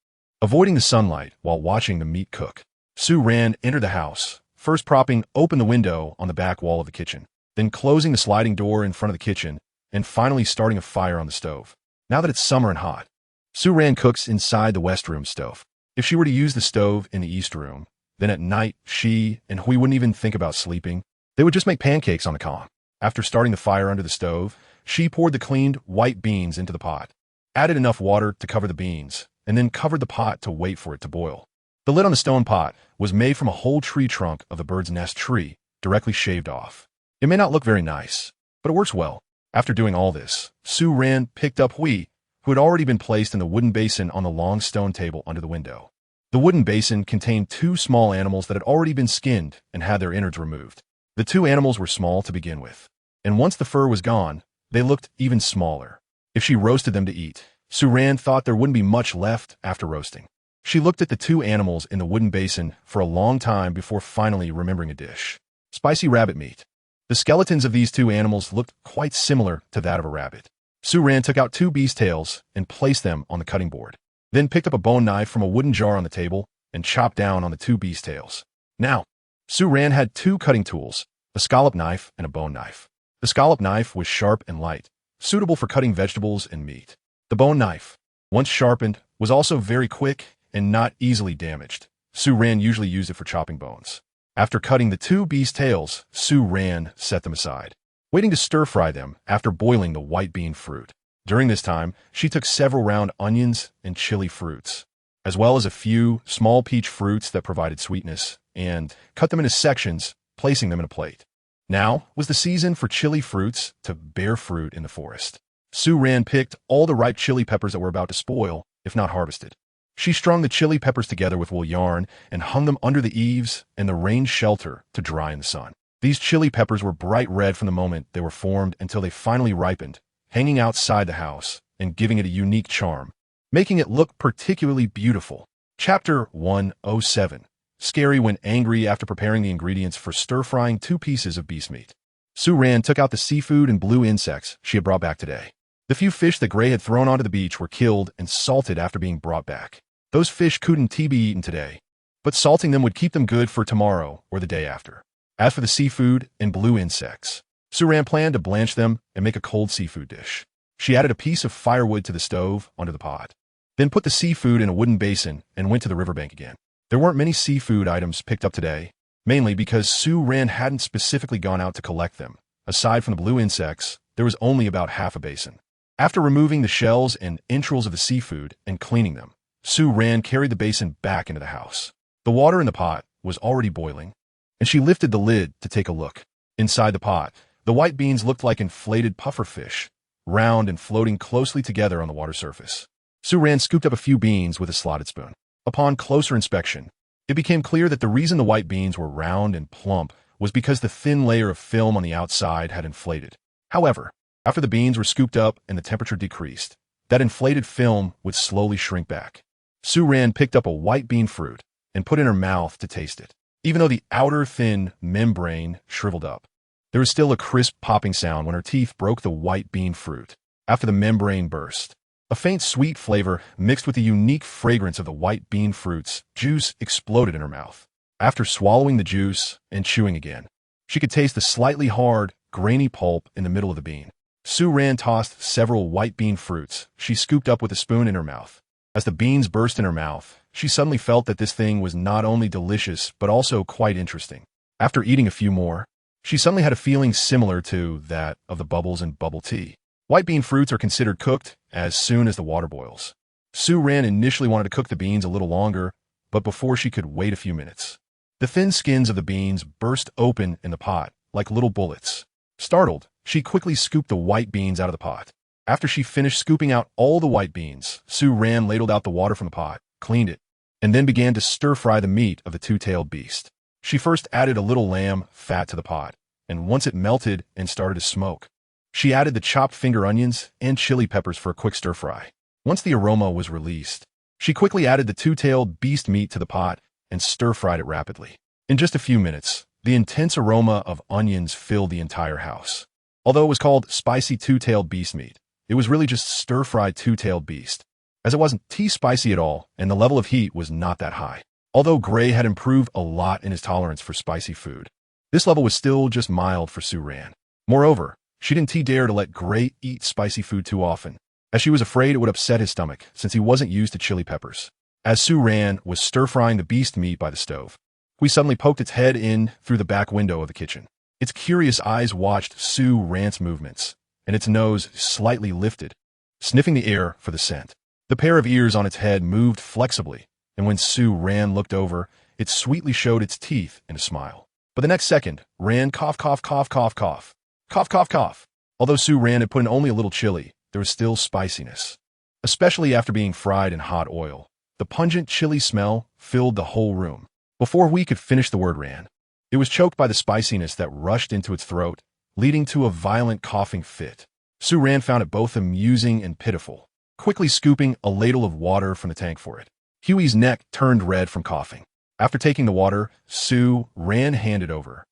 avoiding the sunlight while watching the meat cook. Sue Ran entered the house, first propping open the window on the back wall of the kitchen, then closing the sliding door in front of the kitchen, and finally starting a fire on the stove. Now that it's summer and hot, Sue Ran cooks inside the west room stove. If she were to use the stove in the east room, then at night she and Hui wouldn't even think about sleeping. They would just make pancakes on the cob. After starting the fire under the stove, she poured the cleaned white beans into the pot, added enough water to cover the beans, and then covered the pot to wait for it to boil. The lid on the stone pot was made from a whole tree trunk of the bird's nest tree, directly shaved off. It may not look very nice, but it works well. After doing all this, Su-ran picked up Hui, who had already been placed in the wooden basin on the long stone table under the window. The wooden basin contained 2 small animals that had already been skinned and had their innards removed. The 2 animals were small to begin with, and once the fur was gone, they looked even smaller. If she roasted them to eat, Su-ran thought there wouldn't be much left after roasting. She looked at the 2 animals in the wooden basin for a long time before finally remembering a dish. Spicy rabbit meat. The skeletons of these 2 animals looked quite similar to that of a rabbit. Su-ran took out 2 beast tails and placed them on the cutting board, then picked up a bone knife from a wooden jar on the table and chopped down on the 2 beast tails. Now, Su-ran had 2 cutting tools, a scallop knife and a bone knife. The scallop knife was sharp and light, suitable for cutting vegetables and meat. The bone knife, once sharpened, was also very quick and not easily damaged. Su-ran usually used it for chopping bones. After cutting the 2 beast tails, Su-ran set them aside, waiting to stir-fry them after boiling the white bean fruit. During this time, she took several round onions and chili fruits, as well as a few small peach fruits that provided sweetness, and cut them into sections, placing them in a plate. Now was the season for chili fruits to bear fruit in the forest. Su-ran picked all the ripe chili peppers that were about to spoil, if not harvested. She strung the chili peppers together with wool yarn and hung them under the eaves and the rain shelter to dry in the sun. These chili peppers were bright red from the moment they were formed until they finally ripened, hanging outside the house and giving it a unique charm, making it look particularly beautiful. Chapter 107. Scary when angry after preparing the ingredients for stir-frying 2 pieces of beast meat. Su-ran took out the seafood and blue insects she had brought back today. The few fish that Gray had thrown onto the beach were killed and salted after being brought back. Those fish couldn't be eaten today, but salting them would keep them good for tomorrow or the day after. As for the seafood and blue insects, Su-ran planned to blanch them and make a cold seafood dish. She added a piece of firewood to the stove under the pot, then put the seafood in a wooden basin and went to the riverbank again. There weren't many seafood items picked up today, mainly because Su-ran hadn't specifically gone out to collect them. Aside from the blue insects, there was only about half a basin. After removing the shells and entrails of the seafood and cleaning them, Su-ran carried the basin back into the house. The water in the pot was already boiling, and she lifted the lid to take a look. Inside the pot, the white beans looked like inflated puffer fish, round and floating closely together on the water surface. Su-ran scooped up a few beans with a slotted spoon. Upon closer inspection, it became clear that the reason the white beans were round and plump was because the thin layer of film on the outside had inflated. However, after the beans were scooped up and the temperature decreased, that inflated film would slowly shrink back. Su-ran picked up a white bean fruit and put it in her mouth to taste it. Even though the outer thin membrane shriveled up, there was still a crisp popping sound when her teeth broke the white bean fruit. After the membrane burst, a faint sweet flavor mixed with the unique fragrance of the white bean fruit's juice exploded in her mouth. After swallowing the juice and chewing again, she could taste the slightly hard, grainy pulp in the middle of the bean. Su-ran tossed several white bean fruits she scooped up with a spoon in her mouth. As the beans burst in her mouth, she suddenly felt that this thing was not only delicious but also quite interesting. After eating a few more, she suddenly had a feeling similar to that of the bubbles in bubble tea. White bean fruits are considered cooked as soon as the water boils. Su-ran initially wanted to cook the beans a little longer, but before she could wait a few minutes, the thin skins of the beans burst open in the pot like little bullets. Startled, she quickly scooped the white beans out of the pot. After she finished scooping out all the white beans, Su-ran ladled out the water from the pot, cleaned it, and then began to stir-fry the meat of the 2-tailed beast. She first added a little lamb fat to the pot, and once it melted and started to smoke, she added the chopped finger onions and chili peppers for a quick stir-fry. Once the aroma was released, she quickly added the 2-tailed beast meat to the pot and stir-fried it rapidly. In just a few minutes, the intense aroma of onions filled the entire house. Although it was called spicy 2-tailed beast meat, it was really just stir-fried 2-tailed beast, as it wasn't too spicy at all and the level of heat was not that high. Although Gray had improved a lot in his tolerance for spicy food, this level was still just mild for Su-ran. Moreover, she didn't dare to let Gray eat spicy food too often, as she was afraid it would upset his stomach since he wasn't used to chili peppers. As Su-ran was stir-frying the beast meat by the stove, we suddenly poked its head in through the back window of the kitchen. Its curious eyes watched Su Ran's movements, and its nose slightly lifted, sniffing the air for the scent. The pair of ears on its head moved flexibly, and when Su Ran looked over, it sweetly showed its teeth in a smile. But the next second, Ran cough, cough, cough, cough, cough, cough, cough, cough. Although Su Ran had put in only a little chili, there was still spiciness, especially after being fried in hot oil. The pungent chili smell filled the whole room. Before we could finish the word Ran, it was choked by the spiciness that rushed into its throat, leading to a violent coughing fit. Su Ran found it both amusing and pitiful, quickly scooping a ladle of water from the tank for it. Huey's neck turned red from coughing. After taking the water, Su Ran handed over.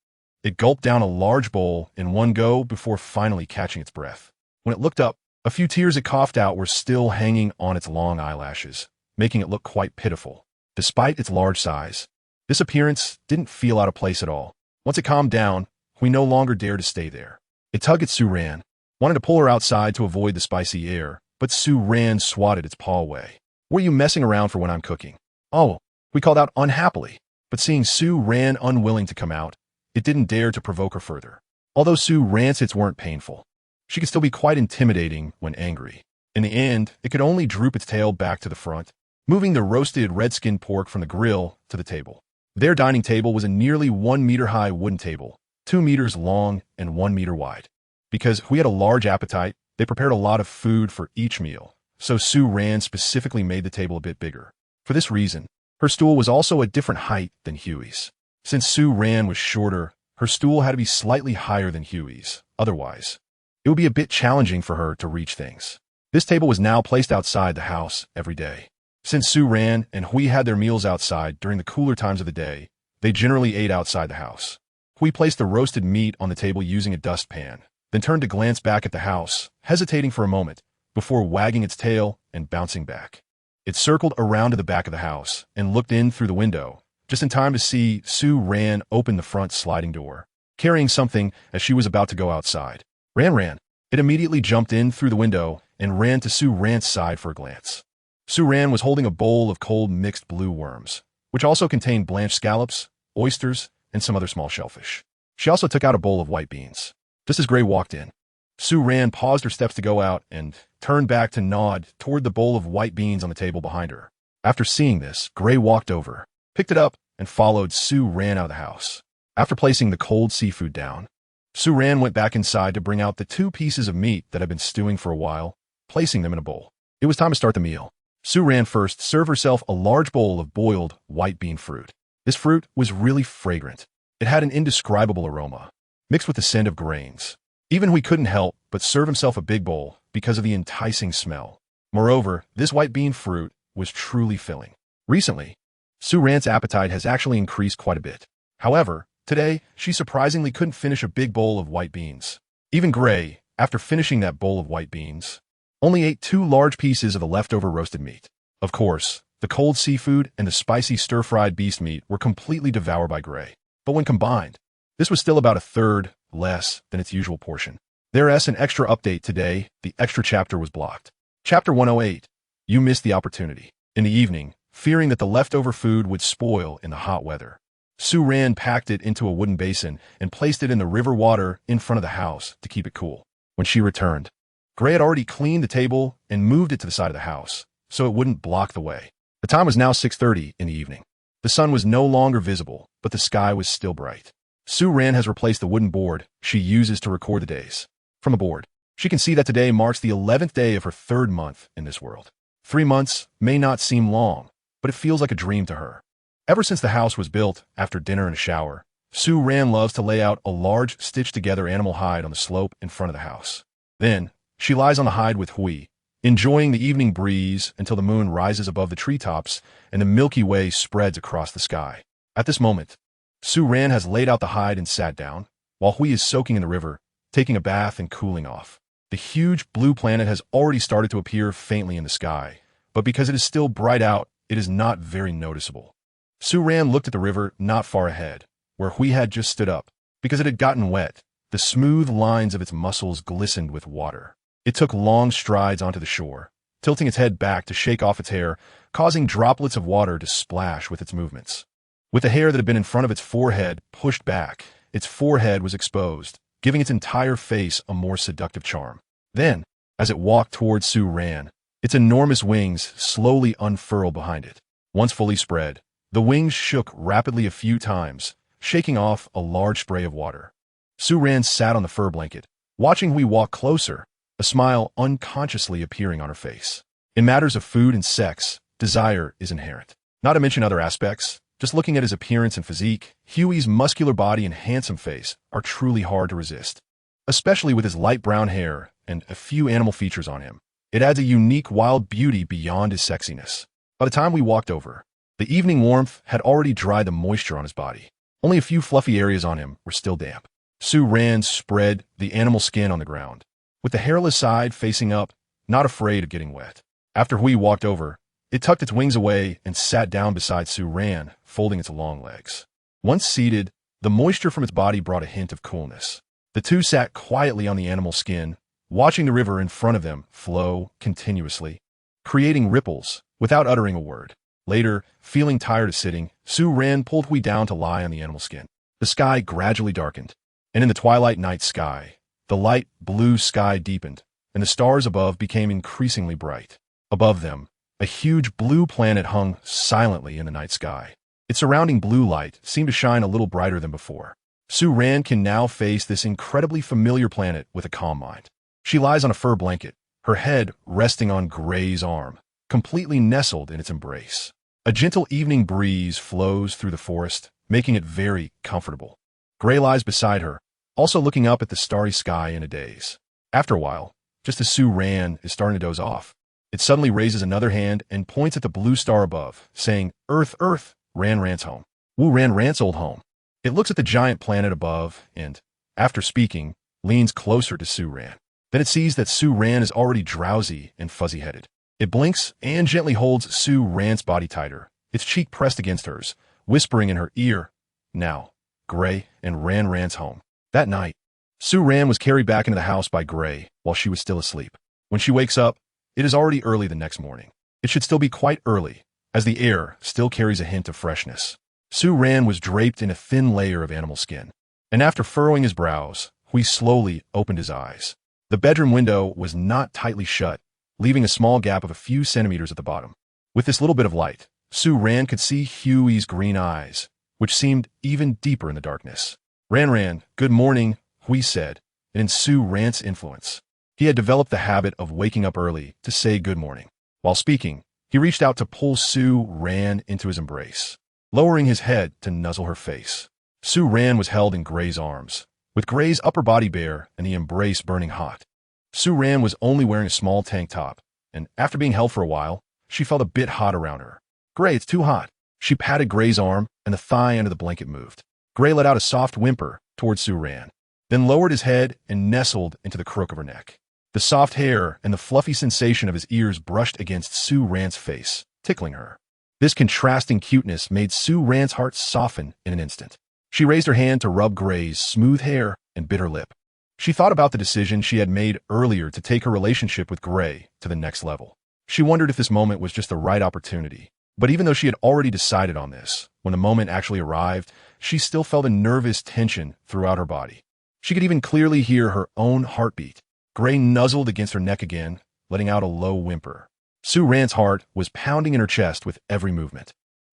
It gulped down a large bowl in one go before finally catching its breath. When it looked up, a few tears it coughed out were still hanging on its long eyelashes, making it look quite pitiful. Despite its large size, this appearance didn't feel out of place at all. Once it calmed down, we no longer dared to stay there. It tugged at Su Ran, wanted to pull her outside to avoid the spicy air, but Su Ran swatted its paw away. "What are you messing around for when I'm cooking?" "Oh," we called out unhappily, but seeing Su Ran unwilling to come out, it didn't dare to provoke her further. Although Su Ran's hits weren't painful, she could still be quite intimidating when angry. In the end, it could only droop its tail back to the front, moving the roasted red-skin pork from the grill to the table. Their dining table was a nearly 1-meter-high wooden table, 2 meters long and 1 meter wide. Because we had a large appetite, they prepared a lot of food for each meal, so Su Ran specifically made the table a bit bigger. For this reason, her stool was also a different height than Huey's. Since Su Ran was shorter, her stool had to be slightly higher than Huey's. Otherwise, it would be a bit challenging for her to reach things. This table was now placed outside the house every day. Since Su Ran and Hui had their meals outside during the cooler times of the day, they generally ate outside the house. Hui placed the roasted meat on the table using a dustpan, then turned to glance back at the house, hesitating for a moment, before wagging its tail and bouncing back. It circled around to the back of the house and looked in through the window, just in time to see Su Ran open the front sliding door, carrying something as she was about to go outside. Ran ran. It immediately jumped in through the window and ran to Su Ran's side for a glance. Su Ran was holding a bowl of cold mixed blue worms, which also contained blanched scallops, oysters, and some other small shellfish. She also took out a bowl of white beans. Just as Gray walked in, Su Ran paused her steps to go out and turned back to nod toward the bowl of white beans on the table behind her. After seeing this, Gray walked over, picked it up, and followed Su Ran out of the house. After placing the cold seafood down, Su Ran went back inside to bring out the 2 pieces of meat that had been stewing for a while, placing them in a bowl. It was time to start the meal. Su Ran first served herself a large bowl of boiled white bean fruit. This fruit was really fragrant. It had an indescribable aroma, mixed with the scent of grains. Even Hui couldn't help but serve himself a big bowl because of the enticing smell. Moreover, this white bean fruit was truly filling. Recently, Su Ran's appetite has actually increased quite a bit. However, today, she surprisingly couldn't finish a big bowl of white beans. Even Gray, after finishing that bowl of white beans, only ate 2 large pieces of the leftover roasted meat. Of course, the cold seafood and the spicy stir-fried beast meat were completely devoured by Gray. But when combined, this was still about a third less than its usual portion. There's an extra update today. The extra chapter was blocked. Chapter 108. You missed the opportunity. In the evening, fearing that the leftover food would spoil in the hot weather, Su Ran packed it into a wooden basin and placed it in the river water in front of the house to keep it cool. When she returned, Gray had already cleaned the table and moved it to the side of the house, so it wouldn't block the way. The time was now 6:30 in the evening. The sun was no longer visible, but the sky was still bright. Su Ran has replaced the wooden board she uses to record the days. From the board, she can see that today marks the 11th day of her 3rd month in this world. 3 months may not seem long, but it feels like a dream to her. Ever since the house was built, after dinner and a shower, Su Ran loves to lay out a large stitched-together animal hide on the slope in front of the house. Then, she lies on the hide with Hui, enjoying the evening breeze until the moon rises above the treetops and the Milky Way spreads across the sky. At this moment, Su Ran has laid out the hide and sat down, while Hui is soaking in the river, taking a bath and cooling off. The huge blue planet has already started to appear faintly in the sky, but because it is still bright out, it is not very noticeable. Su Ran looked at the river not far ahead, where Hui had just stood up. Because it had gotten wet, the smooth lines of its muscles glistened with water. It took long strides onto the shore, tilting its head back to shake off its hair, causing droplets of water to splash with its movements. With the hair that had been in front of its forehead pushed back, its forehead was exposed, giving its entire face a more seductive charm. Then, as it walked towards Su Ran, its enormous wings slowly unfurled behind it. Once fully spread, the wings shook rapidly a few times, shaking off a large spray of water. Su Ran sat on the fur blanket, watching Hui walk closer, a smile unconsciously appearing on her face. In matters of food and sex, desire is inherent. Not to mention other aspects, just looking at his appearance and physique, Huey's muscular body and handsome face are truly hard to resist. Especially with his light brown hair and a few animal features on him. It adds a unique wild beauty beyond his sexiness. By the time we walked over, the evening warmth had already dried the moisture on his body. Only a few fluffy areas on him were still damp. Su Ran spread the animal skin on the ground, with the hairless side facing up, not afraid of getting wet. After Hui walked over, it tucked its wings away and sat down beside Su Ran, folding its long legs. Once seated, the moisture from its body brought a hint of coolness. The two sat quietly on the animal skin, watching the river in front of them flow continuously, creating ripples without uttering a word. Later, feeling tired of sitting, Su Ran pulled Hui down to lie on the animal skin. The sky gradually darkened, and in the twilight night sky, the light blue sky deepened, and the stars above became increasingly bright. Above them, a huge blue planet hung silently in the night sky. Its surrounding blue light seemed to shine a little brighter than before. Su Ran can now face this incredibly familiar planet with a calm mind. She lies on a fur blanket, her head resting on Gray's arm, completely nestled in its embrace. A gentle evening breeze flows through the forest, making it very comfortable. Gray lies beside her, also looking up at the starry sky in a daze. After a while, just as Su Ran is starting to doze off, it suddenly raises another hand and points at the blue star above, saying, "Earth, Earth, Ran Ran's home. Wu Ran Ran's old home." It looks at the giant planet above and, after speaking, leans closer to Su Ran. Then it sees that Su Ran is already drowsy and fuzzy-headed. It blinks and gently holds Su Ran's body tighter, its cheek pressed against hers, whispering in her ear, "Now, Gray and Ran Ran's home." That night, Su Ran was carried back into the house by Gray while she was still asleep. When she wakes up, it is already early the next morning. It should still be quite early, as the air still carries a hint of freshness. Su Ran was draped in a thin layer of animal skin, and after furrowing his brows, Hui slowly opened his eyes. The bedroom window was not tightly shut, leaving a small gap of a few centimeters at the bottom. With this little bit of light, Su Ran could see Huey's green eyes, which seemed even deeper in the darkness. "Ran, good morning," Hui said, and in Su Ran's influence, he had developed the habit of waking up early to say good morning. While speaking, he reached out to pull Su Ran into his embrace, lowering his head to nuzzle her face. Su Ran was held in Gray's arms, with Gray's upper body bare and the embrace burning hot. Su Ran was only wearing a small tank top, and after being held for a while, she felt a bit hot around her. "Gray, it's too hot." She patted Gray's arm, and the thigh under the blanket moved. Gray let out a soft whimper towards Su Ran, then lowered his head and nestled into the crook of her neck. The soft hair and the fluffy sensation of his ears brushed against Su Ran's face, tickling her. This contrasting cuteness made Su Ran's heart soften in an instant. She raised her hand to rub Gray's smooth hair and bit her lip. She thought about the decision she had made earlier to take her relationship with Gray to the next level. She wondered if this moment was just the right opportunity. But even though she had already decided on this, when the moment actually arrived, she still felt a nervous tension throughout her body. She could even clearly hear her own heartbeat. Gray nuzzled against her neck again, letting out a low whimper. Su Ran's heart was pounding in her chest with every movement.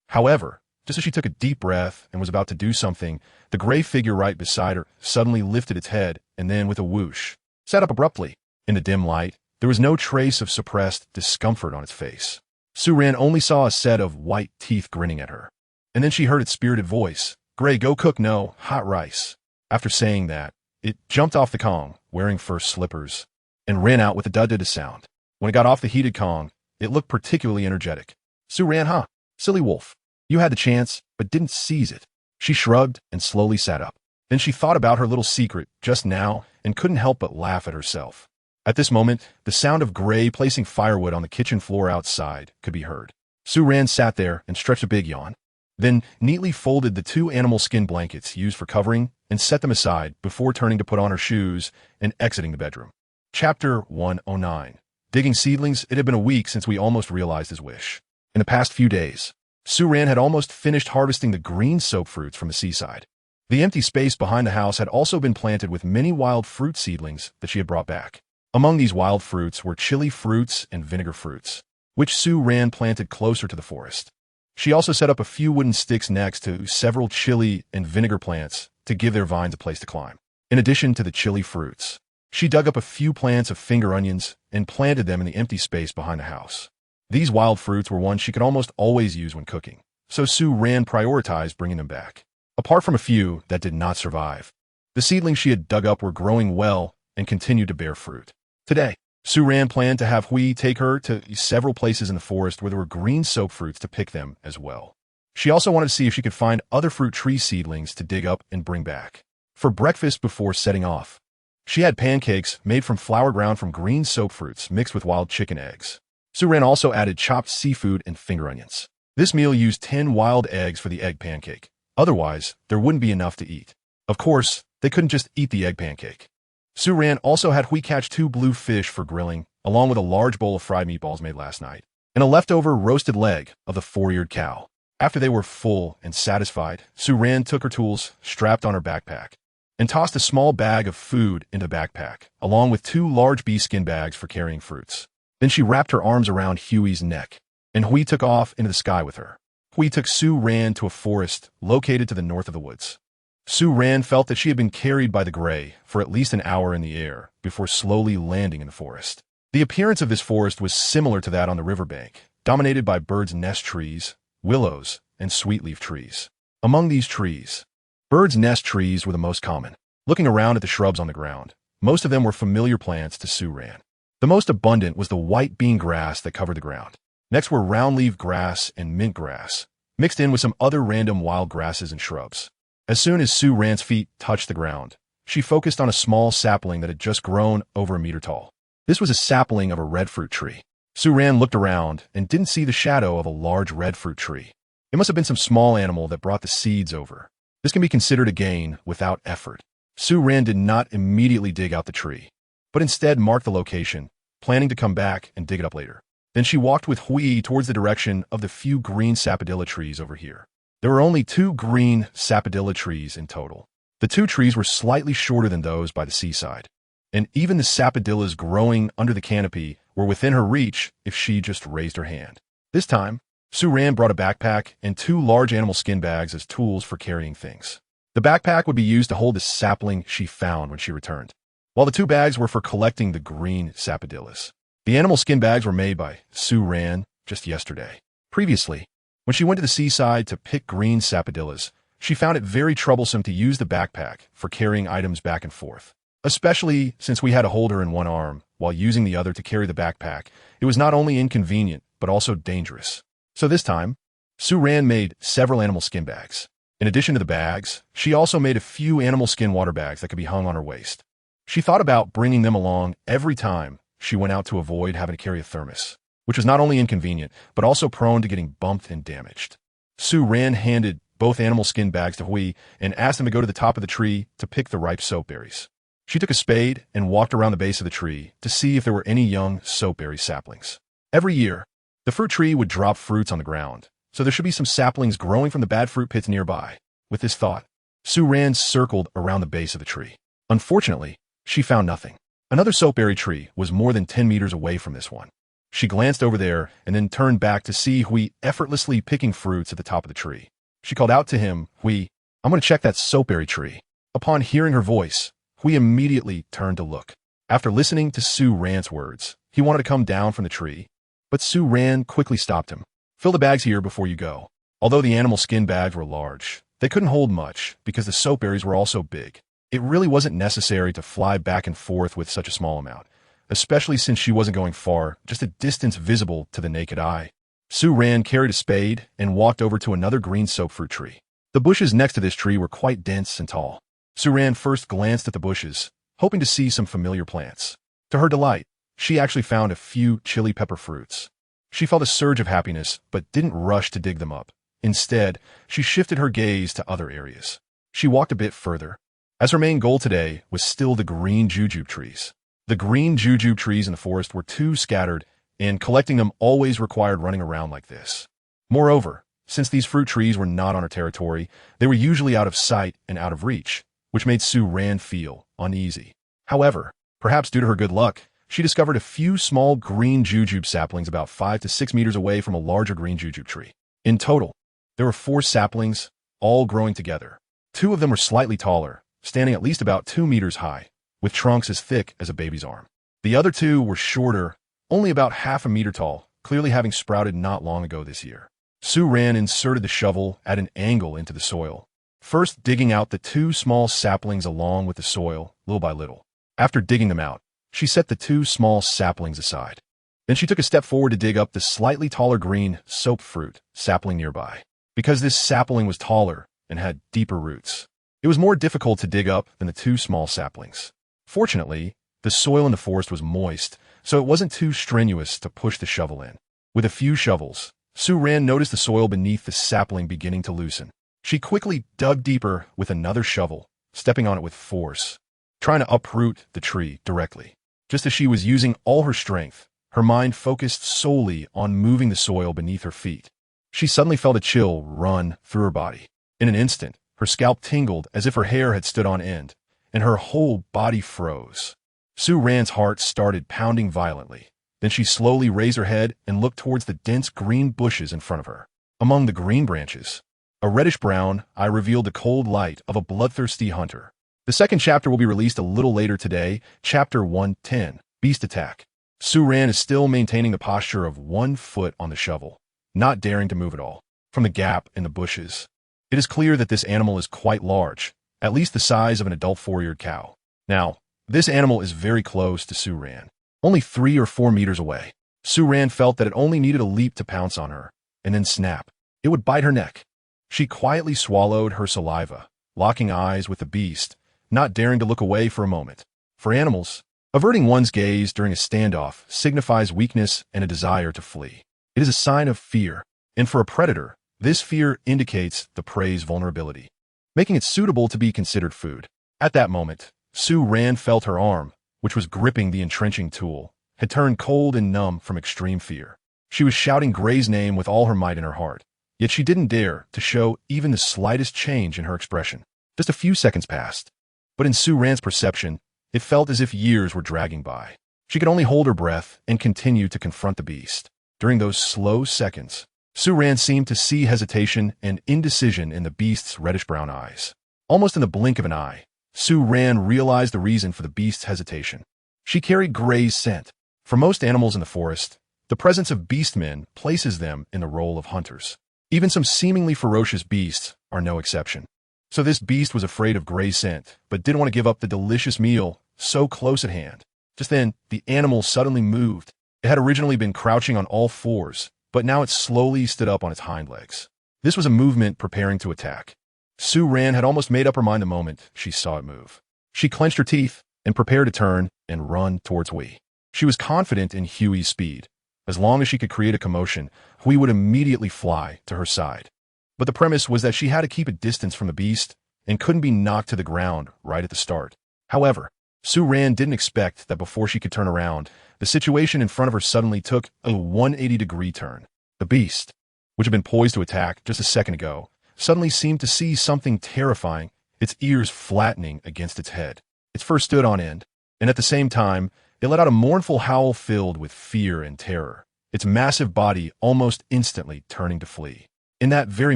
However, just as she took a deep breath and was about to do something, the gray figure right beside her suddenly lifted its head and then, with a whoosh, sat up abruptly. In the dim light, there was no trace of suppressed discomfort on its face. Su Ran only saw a set of white teeth grinning at her. And then she heard its spirited voice, "Gray, go cook hot rice." After saying that, it jumped off the Kong, wearing fur slippers, and ran out with a dud-dud sound. When it got off the heated Kong, it looked particularly energetic. "Su Ran, silly wolf. You had the chance, but didn't seize it." She shrugged and slowly sat up. Then she thought about her little secret just now and couldn't help but laugh at herself. At this moment, the sound of Gray placing firewood on the kitchen floor outside could be heard. Su Ran sat there and stretched a big yawn, then neatly folded the 2 animal skin blankets used for covering and set them aside before turning to put on her shoes and exiting the bedroom. Chapter 109. Digging seedlings. It had been a week since we almost realized his wish. In the past few days, Su Ran had almost finished harvesting the green soap fruits from the seaside. The empty space behind the house had also been planted with many wild fruit seedlings that she had brought back. Among these wild fruits were chili fruits and vinegar fruits, which Su-Ran planted closer to the forest. She also set up a few wooden sticks next to several chili and vinegar plants to give their vines a place to climb. In addition to the chili fruits, she dug up a few plants of finger onions and planted them in the empty space behind the house. These wild fruits were ones she could almost always use when cooking, so Su-Ran prioritized bringing them back. Apart from a few that did not survive, the seedlings she had dug up were growing well and continued to bear fruit. Today, Su-Ran planned to have Hui take her to several places in the forest where there were green soap fruits to pick them as well. She also wanted to see if she could find other fruit tree seedlings to dig up and bring back. For breakfast before setting off, she had pancakes made from flour ground from green soap fruits mixed with wild chicken eggs. Su-Ran also added chopped seafood and finger onions. This meal used 10 wild eggs for the egg pancake. Otherwise, there wouldn't be enough to eat. Of course, they couldn't just eat the egg pancake. Su-Ran also had Hui catch 2 blue fish for grilling, along with a large bowl of fried meatballs made last night, and a leftover roasted leg of the 4-eared cow. After they were full and satisfied, Su-Ran took her tools strapped on her backpack and tossed a small bag of food into the backpack, along with 2 large bee skin bags for carrying fruits. Then she wrapped her arms around Huey's neck, and Hui took off into the sky with her. Hui took Su-Ran to a forest located to the north of the woods. Su-Ran felt that she had been carried by the gray for at least an hour in the air before slowly landing in the forest. The appearance of this forest was similar to that on the riverbank, dominated by bird's nest trees, willows, and sweetleaf trees. Among these trees, bird's nest trees were the most common. Looking around at the shrubs on the ground, most of them were familiar plants to Su-Ran. The most abundant was the white bean grass that covered the ground. Next were roundleaf grass and mint grass, mixed in with some other random wild grasses and shrubs. As soon as Su-Ran's feet touched the ground, she focused on a small sapling that had just grown over a meter tall. This was a sapling of a red fruit tree. Su-Ran looked around and didn't see the shadow of a large red fruit tree. It must have been some small animal that brought the seeds over. This can be considered a gain without effort. Su-Ran did not immediately dig out the tree, but instead marked the location, planning to come back and dig it up later. Then she walked with Hui towards the direction of the few green sapodilla trees over here. There were only 2 green sapodilla trees in total. The 2 trees were slightly shorter than those by the seaside, and even the sapodillas growing under the canopy were within her reach if she just raised her hand. This time, Su-Ran brought a backpack and 2 large animal skin bags as tools for carrying things. The backpack would be used to hold the sapling she found when she returned, while the 2 bags were for collecting the green sapodillas. The animal skin bags were made by Su-Ran just yesterday. Previously, when she went to the seaside to pick green sapodillas, she found it very troublesome to use the backpack for carrying items back and forth. Especially since we had to hold her in one arm while using the other to carry the backpack, it was not only inconvenient, but also dangerous. So this time, Su-Ran made several animal skin bags. In addition to the bags, she also made a few animal skin water bags that could be hung on her waist. She thought about bringing them along every time she went out to avoid having to carry a thermos, which was not only inconvenient, but also prone to getting bumped and damaged. Su-Ran handed both animal skin bags to Hui and asked him to go to the top of the tree to pick the ripe soapberries. She took a spade and walked around the base of the tree to see if there were any young soapberry saplings. Every year, the fruit tree would drop fruits on the ground, so there should be some saplings growing from the bad fruit pits nearby. With this thought, Su-Ran circled around the base of the tree. Unfortunately, she found nothing. Another soapberry tree was more than 10 meters away from this one. She glanced over there and then turned back to see Hui effortlessly picking fruits at the top of the tree. She called out to him, "Hui, I'm going to check that soapberry tree." Upon hearing her voice, Hui immediately turned to look. After listening to Su-Ran's words, he wanted to come down from the tree, but Su-Ran quickly stopped him. "Fill the bags here before you go." Although the animal skin bags were large, they couldn't hold much because the soapberries were also big. It really wasn't necessary to fly back and forth with such a small amount, especially since she wasn't going far, just a distance visible to the naked eye. Su-Ran carried a spade and walked over to another green soap fruit tree. The bushes next to this tree were quite dense and tall. Su-Ran first glanced at the bushes, hoping to see some familiar plants. To her delight, she actually found a few chili pepper fruits. She felt a surge of happiness, but didn't rush to dig them up. Instead, she shifted her gaze to other areas. She walked a bit further, as her main goal today was still the green jujube trees. The green jujube trees in the forest were too scattered, and collecting them always required running around like this. Moreover, Since these fruit trees were not on her territory, they were usually out of sight and out of reach, which made Su Ran feel uneasy. However, perhaps due to her good luck, she discovered a few small green jujube saplings about 5 to 6 meters away from a larger green jujube tree. In total, there were 4 saplings, all growing together. 2 of them were slightly taller, standing at least about 2 meters high, with trunks as thick as a baby's arm. The other 2 were shorter, only about half a meter tall, clearly having sprouted not long ago this year. Su Ran inserted the shovel at an angle into the soil, first digging out the 2 small saplings along with the soil, little by little. After digging them out, she set the 2 small saplings aside. Then she took a step forward to dig up the slightly taller green soap fruit sapling nearby. Because this sapling was taller and had deeper roots, it was more difficult to dig up than the 2 small saplings. Fortunately, the soil in the forest was moist, so it wasn't too strenuous to push the shovel in. With a few shovels, Su Ran noticed the soil beneath the sapling beginning to loosen. She quickly dug deeper with another shovel, stepping on it with force, trying to uproot the tree directly. Just as she was using all her strength, her mind focused solely on moving the soil beneath her feet. She suddenly felt a chill run through her body. In an instant, her scalp tingled as if her hair had stood on end, and her whole body froze. Su Ran's heart started pounding violently. Then she slowly raised her head and looked towards the dense green bushes in front of her. Among the green branches, a reddish-brown eye revealed the cold light of a bloodthirsty hunter. The second chapter will be released a little later today, Chapter 110, Beast Attack. Su Ran is still maintaining the posture of 1 foot on the shovel, not daring to move at all. From the gap in the bushes, it is clear that this animal is quite large, at least the size of an adult 4-eared cow. Now, this animal is very close to Su Ran, only 3 or 4 meters away. Su Ran felt that it only needed a leap to pounce on her, and then snap. It would bite her neck. She quietly swallowed her saliva, locking eyes with the beast, not daring to look away for a moment. For animals, averting one's gaze during a standoff signifies weakness and a desire to flee. It is a sign of fear, and for a predator, this fear indicates the prey's vulnerability, making it suitable to be considered food. At that moment, Su Ran felt her arm, which was gripping the entrenching tool, had turned cold and numb from extreme fear. She was shouting Gray's name with all her might in her heart, yet she didn't dare to show even the slightest change in her expression. Just a few seconds passed, but in Su Ran's perception, it felt as if years were dragging by. She could only hold her breath and continue to confront the beast. During those slow seconds, Su Ran seemed to see hesitation and indecision in the beast's reddish-brown eyes. Almost in the blink of an eye, Su Ran realized the reason for the beast's hesitation. She carried Gray's scent. For most animals in the forest, the presence of beastmen places them in the role of hunters. Even some seemingly ferocious beasts are no exception. So this beast was afraid of Gray's scent, but didn't want to give up the delicious meal so close at hand. Just then, the animal suddenly moved. It had originally been crouching on all 4s, but now it slowly stood up on its hind legs. This was a movement preparing to attack. Su Ran had almost made up her mind the moment she saw it move. She clenched her teeth and prepared to turn and run towards Hui. She was confident in Huey's speed. As long as she could create a commotion, Hui would immediately fly to her side. But the premise was that she had to keep a distance from the beast and couldn't be knocked to the ground right at the start. However, Su Ran didn't expect that before she could turn around, the situation in front of her suddenly took a 180-degree turn. The beast, which had been poised to attack just a second ago, suddenly seemed to see something terrifying, its ears flattening against its head. Its fur stood on end, and at the same time, it let out a mournful howl filled with fear and terror, its massive body almost instantly turning to flee. In that very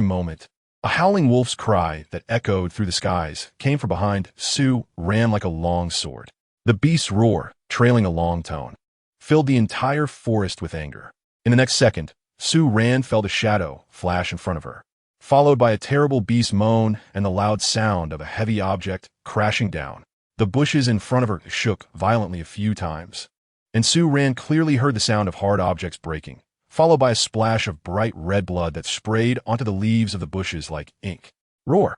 moment, a howling wolf's cry that echoed through the skies came from behind Su Ran like a long sword. The beast's roar, trailing a long tone, filled the entire forest with anger. In the next second, Su Ran felt a shadow flash in front of her, followed by a terrible beast moan and the loud sound of a heavy object crashing down. The bushes in front of her shook violently a few times, and Su Ran clearly heard the sound of hard objects breaking, followed by a splash of bright red blood that sprayed onto the leaves of the bushes like ink. Roar!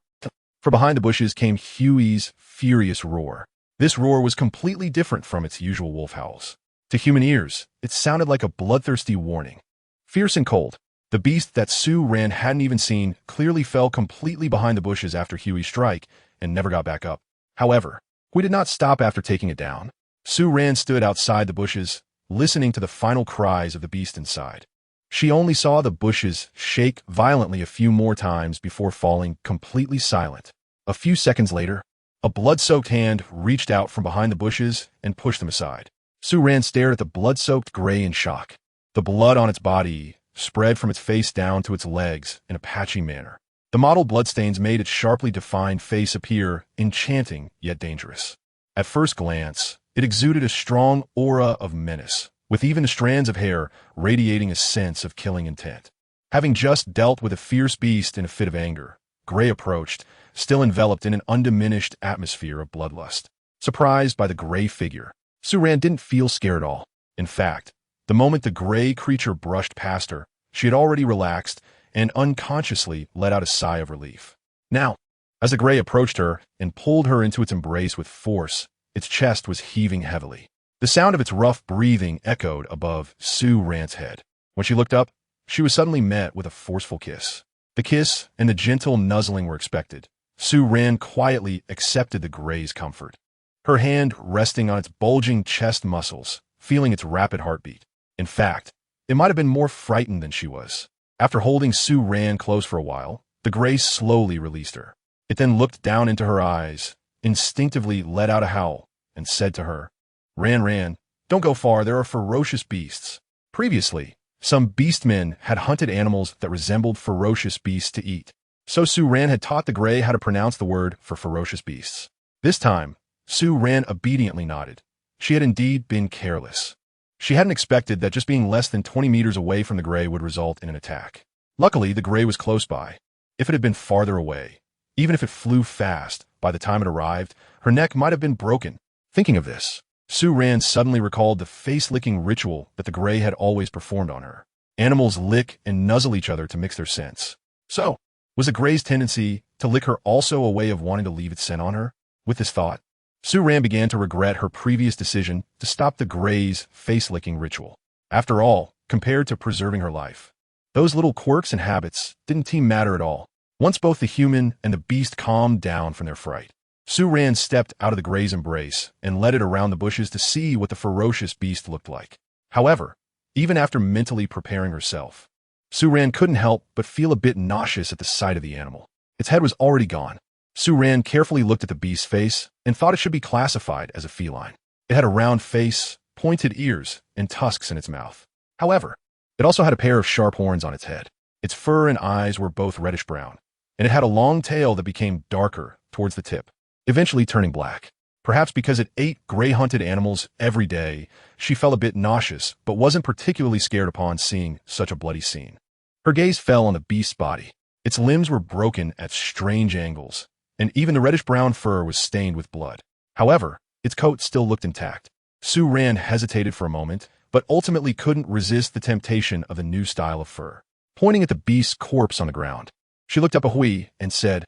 From behind the bushes came Huey's furious roar. This roar was completely different from its usual wolf howls. To human ears, it sounded like a bloodthirsty warning. Fierce and cold, the beast that Su Ran hadn't even seen clearly fell completely behind the bushes after Huey's strike and never got back up. However, we did not stop after taking it down. Su Ran stood outside the bushes, listening to the final cries of the beast inside. She only saw the bushes shake violently a few more times before falling completely silent. A few seconds later, a blood-soaked hand reached out from behind the bushes and pushed them aside. Su-Ran stared at the blood-soaked gray in shock. The blood on its body spread from its face down to its legs in a patchy manner. The mottled bloodstains made its sharply defined face appear enchanting yet dangerous. At first glance, it exuded a strong aura of menace, with even the strands of hair radiating a sense of killing intent. Having just dealt with a fierce beast in a fit of anger, Gray approached, still enveloped in an undiminished atmosphere of bloodlust. Surprised by the gray figure, Su-Ran didn't feel scared at all. In fact, the moment the gray creature brushed past her, she had already relaxed and unconsciously let out a sigh of relief. Now, as the gray approached her and pulled her into its embrace with force, its chest was heaving heavily. The sound of its rough breathing echoed above Su-Ran's head. When she looked up, she was suddenly met with a forceful kiss. The kiss and the gentle nuzzling were expected. Su-Ran quietly accepted the gray's comfort, her hand resting on its bulging chest muscles, feeling its rapid heartbeat. In fact, it might have been more frightened than she was. After holding Su-Ran close for a while, the gray slowly released her. It then looked down into her eyes, instinctively let out a howl, and said to her, Ran, don't go far, there are ferocious beasts. Previously, some beastmen had hunted animals that resembled ferocious beasts to eat. So Su-Ran had taught the gray how to pronounce the word for ferocious beasts. This time, Su-Ran obediently nodded. She had indeed been careless. She hadn't expected that just being less than 20 meters away from the gray would result in an attack. Luckily, the gray was close by. If it had been farther away, even if it flew fast, by the time it arrived, her neck might have been broken. Thinking of this, Su-Ran suddenly recalled the face-licking ritual that the gray had always performed on her. Animals lick and nuzzle each other to mix their scents. So, was the gray's tendency to lick her also a way of wanting to leave its scent on her? With this thought, Su-Ran began to regret her previous decision to stop the gray's face-licking ritual. After all, compared to preserving her life, those little quirks and habits didn't seem matter at all. Once both the human and the beast calmed down from their fright, Su-Ran stepped out of the gray's embrace and led it around the bushes to see what the ferocious beast looked like. However, even after mentally preparing herself, Su-Ran couldn't help but feel a bit nauseous at the sight of the animal. Its head was already gone. Su-Ran carefully looked at the beast's face and thought it should be classified as a feline. It had a round face, pointed ears, and tusks in its mouth. However, it also had a pair of sharp horns on its head. Its fur and eyes were both reddish-brown, and it had a long tail that became darker towards the tip, eventually turning black. Perhaps because it ate gray-hunted animals every day, she felt a bit nauseous, but wasn't particularly scared upon seeing such a bloody scene. Her gaze fell on the beast's body. Its limbs were broken at strange angles, and even the reddish-brown fur was stained with blood. However, its coat still looked intact. Su-Ran hesitated for a moment, but ultimately couldn't resist the temptation of the new style of fur. Pointing at the beast's corpse on the ground, she looked up at Hui and said,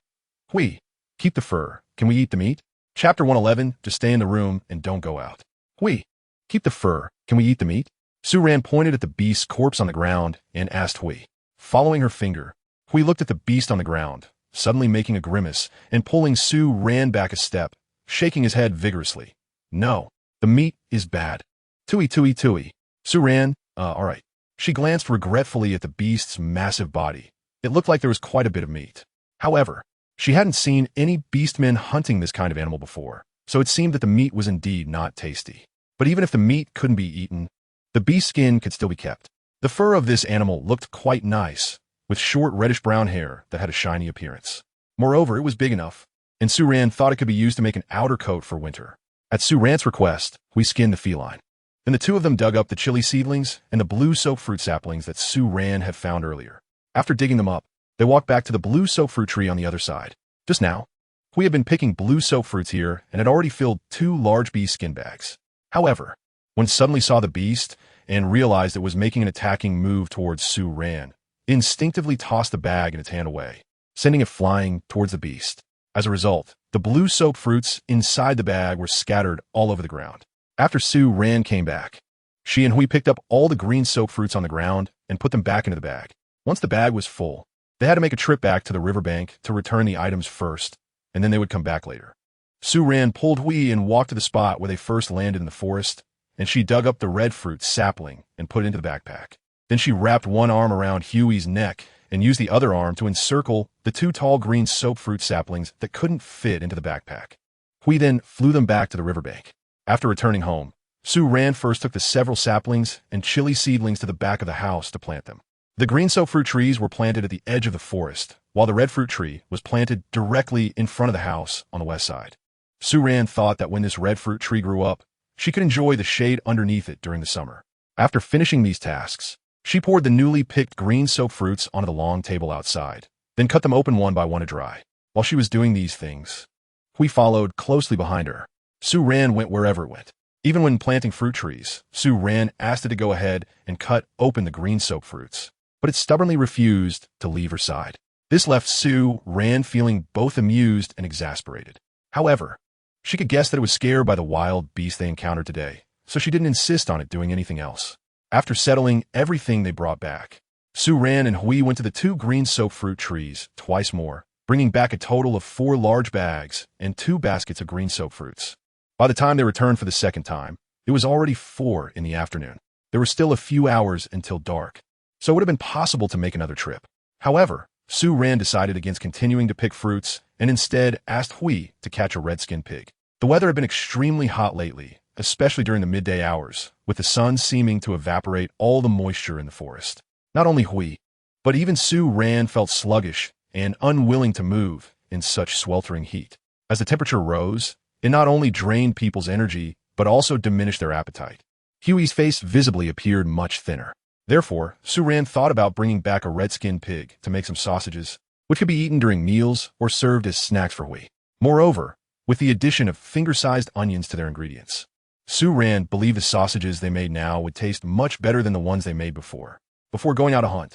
Hui, keep the fur. Can we eat the meat? Chapter 111, just stay in the room and don't go out. Hui, keep the fur. Can we eat the meat? Su-Ran pointed at the beast's corpse on the ground and asked Hui. Following her finger, Hui looked at the beast on the ground, suddenly making a grimace and pulling Su-Ran back a step, shaking his head vigorously. No, the meat is bad. Tui. Su-Ran, all right. She glanced regretfully at the beast's massive body. It looked like there was quite a bit of meat. However, she hadn't seen any beastmen hunting this kind of animal before, so it seemed that the meat was indeed not tasty. But even if the meat couldn't be eaten, the beast's skin could still be kept. The fur of this animal looked quite nice, with short reddish-brown hair that had a shiny appearance. Moreover, it was big enough, and Su-Ran thought it could be used to make an outer coat for winter. At Su-Ran's request, we skinned the feline. Then the two of them dug up the chili seedlings and the blue soap fruit saplings that Su-Ran had found earlier. After digging them up, they walked back to the blue soap fruit tree on the other side. Just now, we had been picking blue soap fruits here and had already filled 2 large beast skin bags. However, when suddenly saw the beast and realized it was making an attacking move towards Su-Ran, instinctively tossed the bag in its hand away, sending it flying towards the beast. As a result, the blue soap fruits inside the bag were scattered all over the ground. After Su-Ran came back, she and Hui picked up all the green soap fruits on the ground and put them back into the bag. Once the bag was full, they had to make a trip back to the riverbank to return the items first, and then they would come back later. Su-Ran pulled Hui and walked to the spot where they first landed in the forest, and she dug up the red fruit sapling and put it into the backpack. Then she wrapped one arm around Huey's neck and used the other arm to encircle the two tall green soap fruit saplings that couldn't fit into the backpack. Huey then flew them back to the riverbank. After returning home, Sue Ran first took the several saplings and chili seedlings to the back of the house to plant them. The green soap fruit trees were planted at the edge of the forest, while the red fruit tree was planted directly in front of the house on the west side. Sue Ran thought that when this red fruit tree grew up, she could enjoy the shade underneath it during the summer. After finishing these tasks, she poured the newly picked green soap fruits onto the long table outside, then cut them open one by one to dry. While she was doing these things, Hui followed closely behind her. Sue Ran went wherever it went. Even when planting fruit trees, Sue Ran asked it to go ahead and cut open the green soap fruits, but it stubbornly refused to leave her side. This left Sue Ran feeling both amused and exasperated. However, she could guess that it was scared by the wild beast they encountered today, so she didn't insist on it doing anything else. After settling everything they brought back, Sue Ran and Hui went to the two green soap fruit trees twice more, bringing back a total of 4 large bags and 2 baskets of green soap fruits. By the time they returned for the second time, it was already 4 in the afternoon. There were still a few hours until dark, so it would have been possible to make another trip. However, Sue Ran decided against continuing to pick fruits and instead asked Hui to catch a red-skinned pig. The weather had been extremely hot lately, especially during the midday hours, with the sun seeming to evaporate all the moisture in the forest. Not only Hui, but even Sue Ran felt sluggish and unwilling to move in such sweltering heat. As the temperature rose, it not only drained people's energy, but also diminished their appetite. Huey's face visibly appeared much thinner. Therefore, Sue Ran thought about bringing back a red-skinned pig to make some sausages, which could be eaten during meals or served as snacks for Hui. Moreover, with the addition of finger-sized onions to their ingredients, Sue Ran believed the sausages they made now would taste much better than the ones they made before. Before going out to hunt,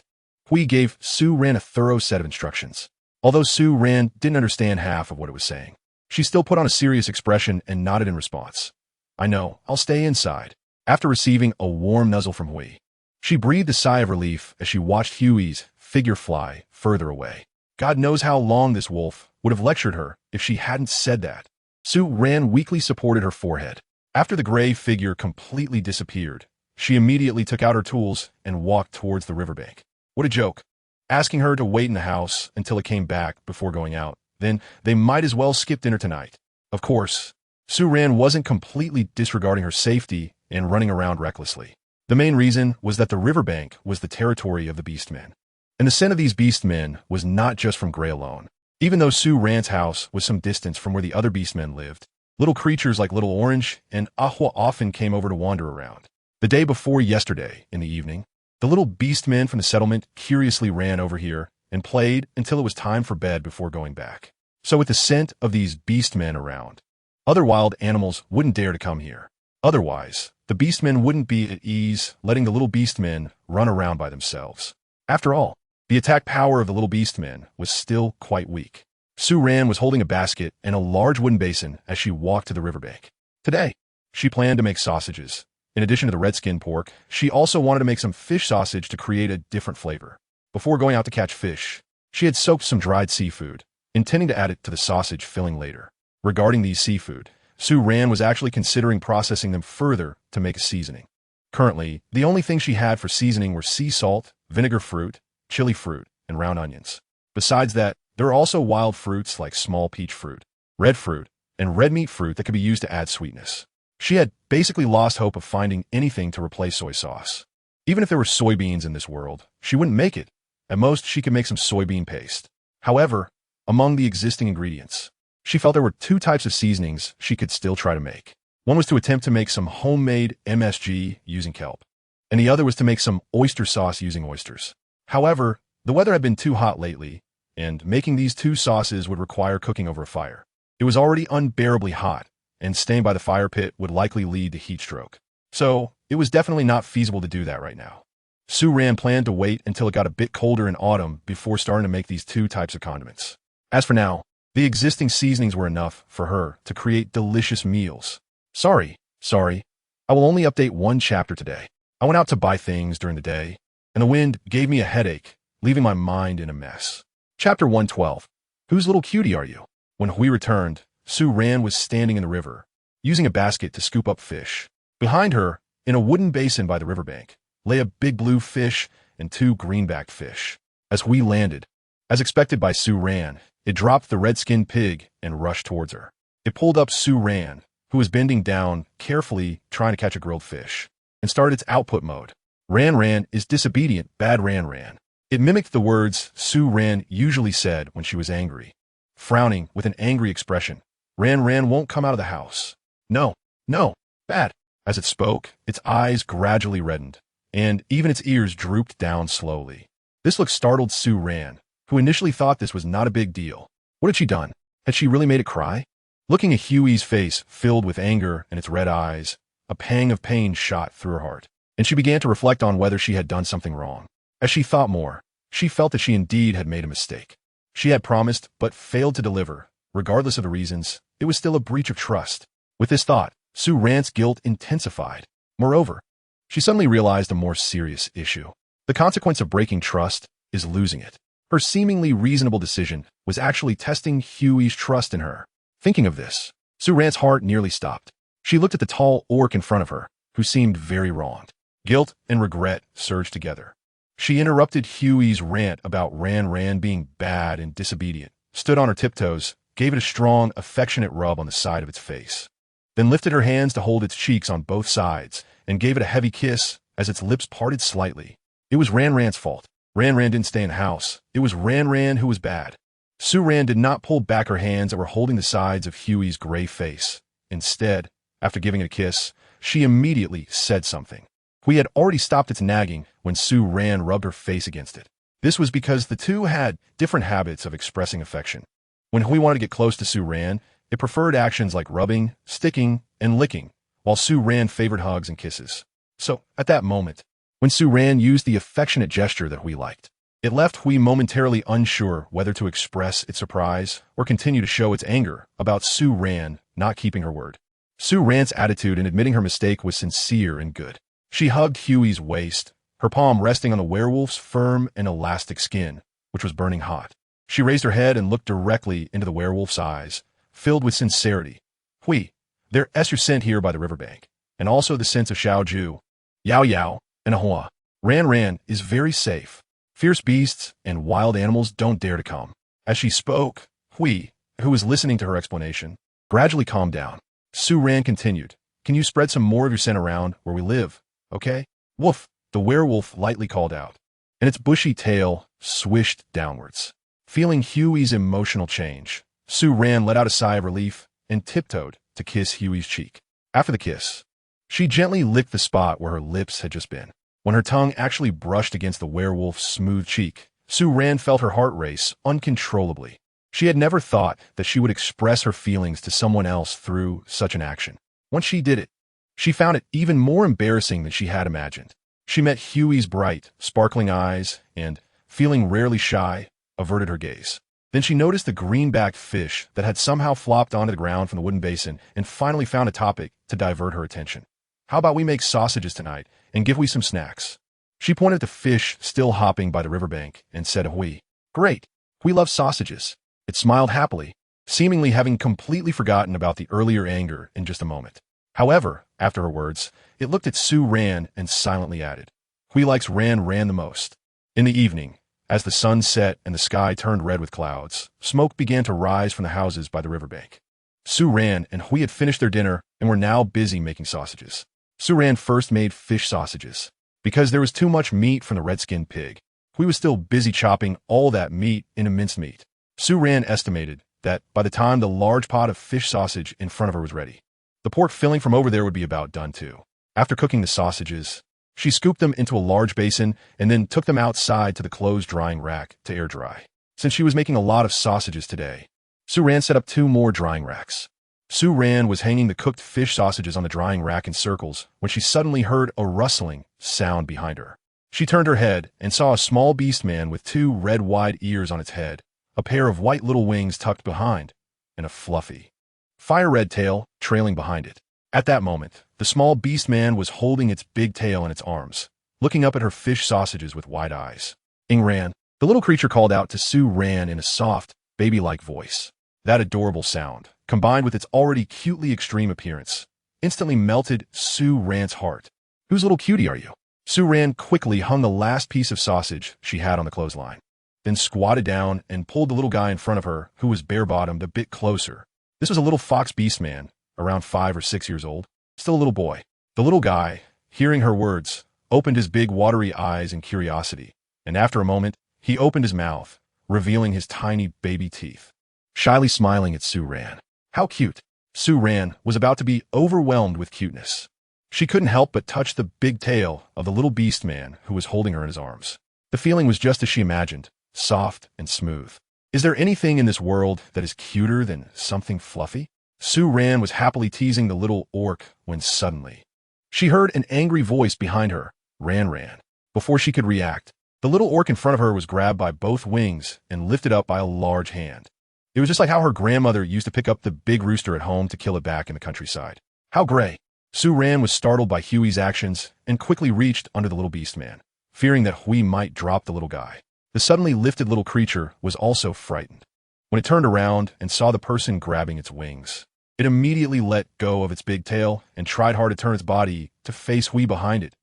Hui gave Sue Ran a thorough set of instructions. Although Sue Ran didn't understand half of what it was saying, she still put on a serious expression and nodded in response. "I know, I'll stay inside." After receiving a warm nuzzle from Hui, she breathed a sigh of relief as she watched Huey's figure fly further away. God knows how long this wolf would have lectured her if she hadn't said that. Sue Ran weakly supported her forehead. After the gray figure completely disappeared, she immediately took out her tools and walked towards the riverbank. What a joke. Asking her to wait in the house until it came back before going out. Then they might as well skip dinner tonight. Of course, Sue Ran wasn't completely disregarding her safety and running around recklessly. The main reason was that the riverbank was the territory of the beastmen. And the scent of these beastmen was not just from Gray alone. Even though Sue Ran's house was some distance from where the other beastmen lived, little creatures like Little Orange and Ahwa often came over to wander around. The day before yesterday, in the evening, the little beastmen from the settlement curiously ran over here and played until it was time for bed before going back. So with the scent of these beastmen around, other wild animals wouldn't dare to come here. Otherwise, the beastmen wouldn't be at ease letting the little beastmen run around by themselves. After all, the attack power of the little beastmen was still quite weak. Sue Ran was holding a basket and a large wooden basin as she walked to the riverbank. Today, she planned to make sausages. In addition to the red-skin pork, she also wanted to make some fish sausage to create a different flavor. Before going out to catch fish, she had soaked some dried seafood, intending to add it to the sausage filling later. Regarding these seafood, Sue Ran was actually considering processing them further to make a seasoning. Currently, the only thing she had for seasoning were sea salt, vinegar fruit, chili fruit, and round onions. Besides that, there are also wild fruits like small peach fruit, red fruit, and red meat fruit that could be used to add sweetness. She had basically lost hope of finding anything to replace soy sauce. Even if there were soybeans in this world, she wouldn't make it. At most, she could make some soybean paste. However, among the existing ingredients, she felt there were 2 types of seasonings she could still try to make. One was to attempt to make some homemade MSG using kelp, and the other was to make some oyster sauce using oysters. However, the weather had been too hot lately, and making these 2 sauces would require cooking over a fire. It was already unbearably hot, and staying by the fire pit would likely lead to heat stroke. So, it was definitely not feasible to do that right now. Sue Ran planned to wait until it got a bit colder in autumn before starting to make these 2 types of condiments. As for now, the existing seasonings were enough for her to create delicious meals. Sorry, I will only update 1 chapter today. I went out to buy things during the day, and the wind gave me a headache, leaving my mind in a mess. Chapter 112. Whose little cutie are you? When Hui returned, Sue Ran was standing in the river, using a basket to scoop up fish. Behind her, in a wooden basin by the riverbank, lay a big blue fish and two greenbacked fish. As we landed, as expected by Su Ran, it dropped the red-skinned pig and rushed towards her. It pulled up Su Ran, who was bending down, carefully trying to catch a grilled fish, and started its output mode. Ran Ran is disobedient, bad Ran Ran. It mimicked the words Su Ran usually said when she was angry. Frowning with an angry expression, Ran Ran won't come out of the house. No, no, bad. As it spoke, its eyes gradually reddened, and even its ears drooped down slowly. This look startled Su Ran, who initially thought this was not a big deal. What had she done? Had she really made it cry? Looking at Huey's face filled with anger and its red eyes, a pang of pain shot through her heart, and she began to reflect on whether she had done something wrong. As she thought more, she felt that she indeed had made a mistake. She had promised, but failed to deliver. Regardless of the reasons, it was still a breach of trust. With this thought, Su Ran's guilt intensified. Moreover, she suddenly realized a more serious issue. The consequence of breaking trust is losing it. Her seemingly reasonable decision was actually testing Huey's trust in her. Thinking of this, Su Ran's heart nearly stopped. She looked at the tall orc in front of her, who seemed very wronged. Guilt and regret surged together. She interrupted Huey's rant about Ran Ran being bad and disobedient, stood on her tiptoes, gave it a strong, affectionate rub on the side of its face, then lifted her hands to hold its cheeks on both sides and gave it a heavy kiss as its lips parted slightly. It was Ran Ran's fault. Ran Ran didn't stay in the house. It was Ran Ran who was bad. Su Ran did not pull back her hands that were holding the sides of Huey's gray face. Instead, after giving it a kiss, she immediately said something. Hui had already stopped its nagging when Su Ran rubbed her face against it. This was because the two had different habits of expressing affection. When Hui wanted to get close to Su Ran, it preferred actions like rubbing, sticking, and licking, while Su Ran favored hugs and kisses. So, at that moment, when Su Ran used the affectionate gesture that Hui liked, it left Hui momentarily unsure whether to express its surprise or continue to show its anger about Su Ran not keeping her word. Su Ran's attitude in admitting her mistake was sincere and good. She hugged Huey's waist, her palm resting on the werewolf's firm and elastic skin, which was burning hot. She raised her head and looked directly into the werewolf's eyes, filled with sincerity. Hui, there is your scent here by the riverbank, and also the scents of Xiaoju, Yao Yao, and Ahua. Ran Ran is very safe. Fierce beasts and wild animals don't dare to come. As she spoke, Hui, who was listening to her explanation, gradually calmed down. Su Ran continued, can you spread some more of your scent around where we live, okay? Woof, the werewolf lightly called out, and its bushy tail swished downwards. Feeling Huey's emotional change, Su Ran let out a sigh of relief and tiptoed to kiss Huey's cheek. After the kiss, she gently licked the spot where her lips had just been. When her tongue actually brushed against the werewolf's smooth cheek, Su Ran felt her heart race uncontrollably. She had never thought that she would express her feelings to someone else through such an action. Once she did it, she found it even more embarrassing than she had imagined. She met Huey's bright, sparkling eyes and, feeling rarely shy, averted her gaze. Then she noticed the greenbacked fish that had somehow flopped onto the ground from the wooden basin and finally found a topic to divert her attention. How about we make sausages tonight and give Hui some snacks? She pointed at the fish still hopping by the riverbank and said to Hui, great, Hui loves sausages. It smiled happily, seemingly having completely forgotten about the earlier anger in just a moment. However, after her words, it looked at Su Ran and silently added, Hui likes Ran Ran the most. In the evening, as the sun set and the sky turned red with clouds, smoke began to rise from the houses by the riverbank. Su Ran and Hui had finished their dinner and were now busy making sausages. Su Ran first made fish sausages. Because there was too much meat from the red-skinned pig, Hui was still busy chopping all that meat into mincemeat. Su Ran estimated that by the time the large pot of fish sausage in front of her was ready, the pork filling from over there would be about done too. After cooking the sausages, she scooped them into a large basin and then took them outside to the closed drying rack to air dry. Since she was making a lot of sausages today, Su Ran set up 2 more drying racks. Su Ran was hanging the cooked fish sausages on the drying rack in circles when she suddenly heard a rustling sound behind her. She turned her head and saw a small beast man with 2 red wide ears on its head, a pair of white little wings tucked behind, and a fluffy, fire-red tail trailing behind it. At that moment, the small beast man was holding its big tail in its arms, looking up at her fish sausages with wide eyes. Ing Ran, the little creature called out to Su Ran in a soft, baby-like voice. That adorable sound, combined with its already cutely extreme appearance, instantly melted Su Ran's heart. Whose little cutie are you? Sue Ran quickly hung the last piece of sausage she had on the clothesline, then squatted down and pulled the little guy in front of her, who was bare-bottomed, a bit closer. This was a little fox beast man, around 5 or 6 years old, still a little boy. The little guy, hearing her words, opened his big watery eyes in curiosity, and after a moment, he opened his mouth, revealing his tiny baby teeth. Shyly smiling at Sue Ran. How cute! Sue Ran was about to be overwhelmed with cuteness. She couldn't help but touch the big tail of the little beast man who was holding her in his arms. The feeling was just as she imagined, soft and smooth. Is there anything in this world that is cuter than something fluffy? Sue Ran was happily teasing the little orc when suddenly she heard an angry voice behind her. Ran. Before she could react, the little orc in front of her was grabbed by both wings and lifted up by a large hand. It was just like how her grandmother used to pick up the big rooster at home to kill it back in the countryside. How Gray! Sue Ran was startled by Huey's actions and quickly reached under the little beast man, fearing that Huey might drop the little guy. The suddenly lifted little creature was also frightened. When it turned around and saw the person grabbing its wings, it immediately let go of its big tail and tried hard to turn its body to face Huey behind it.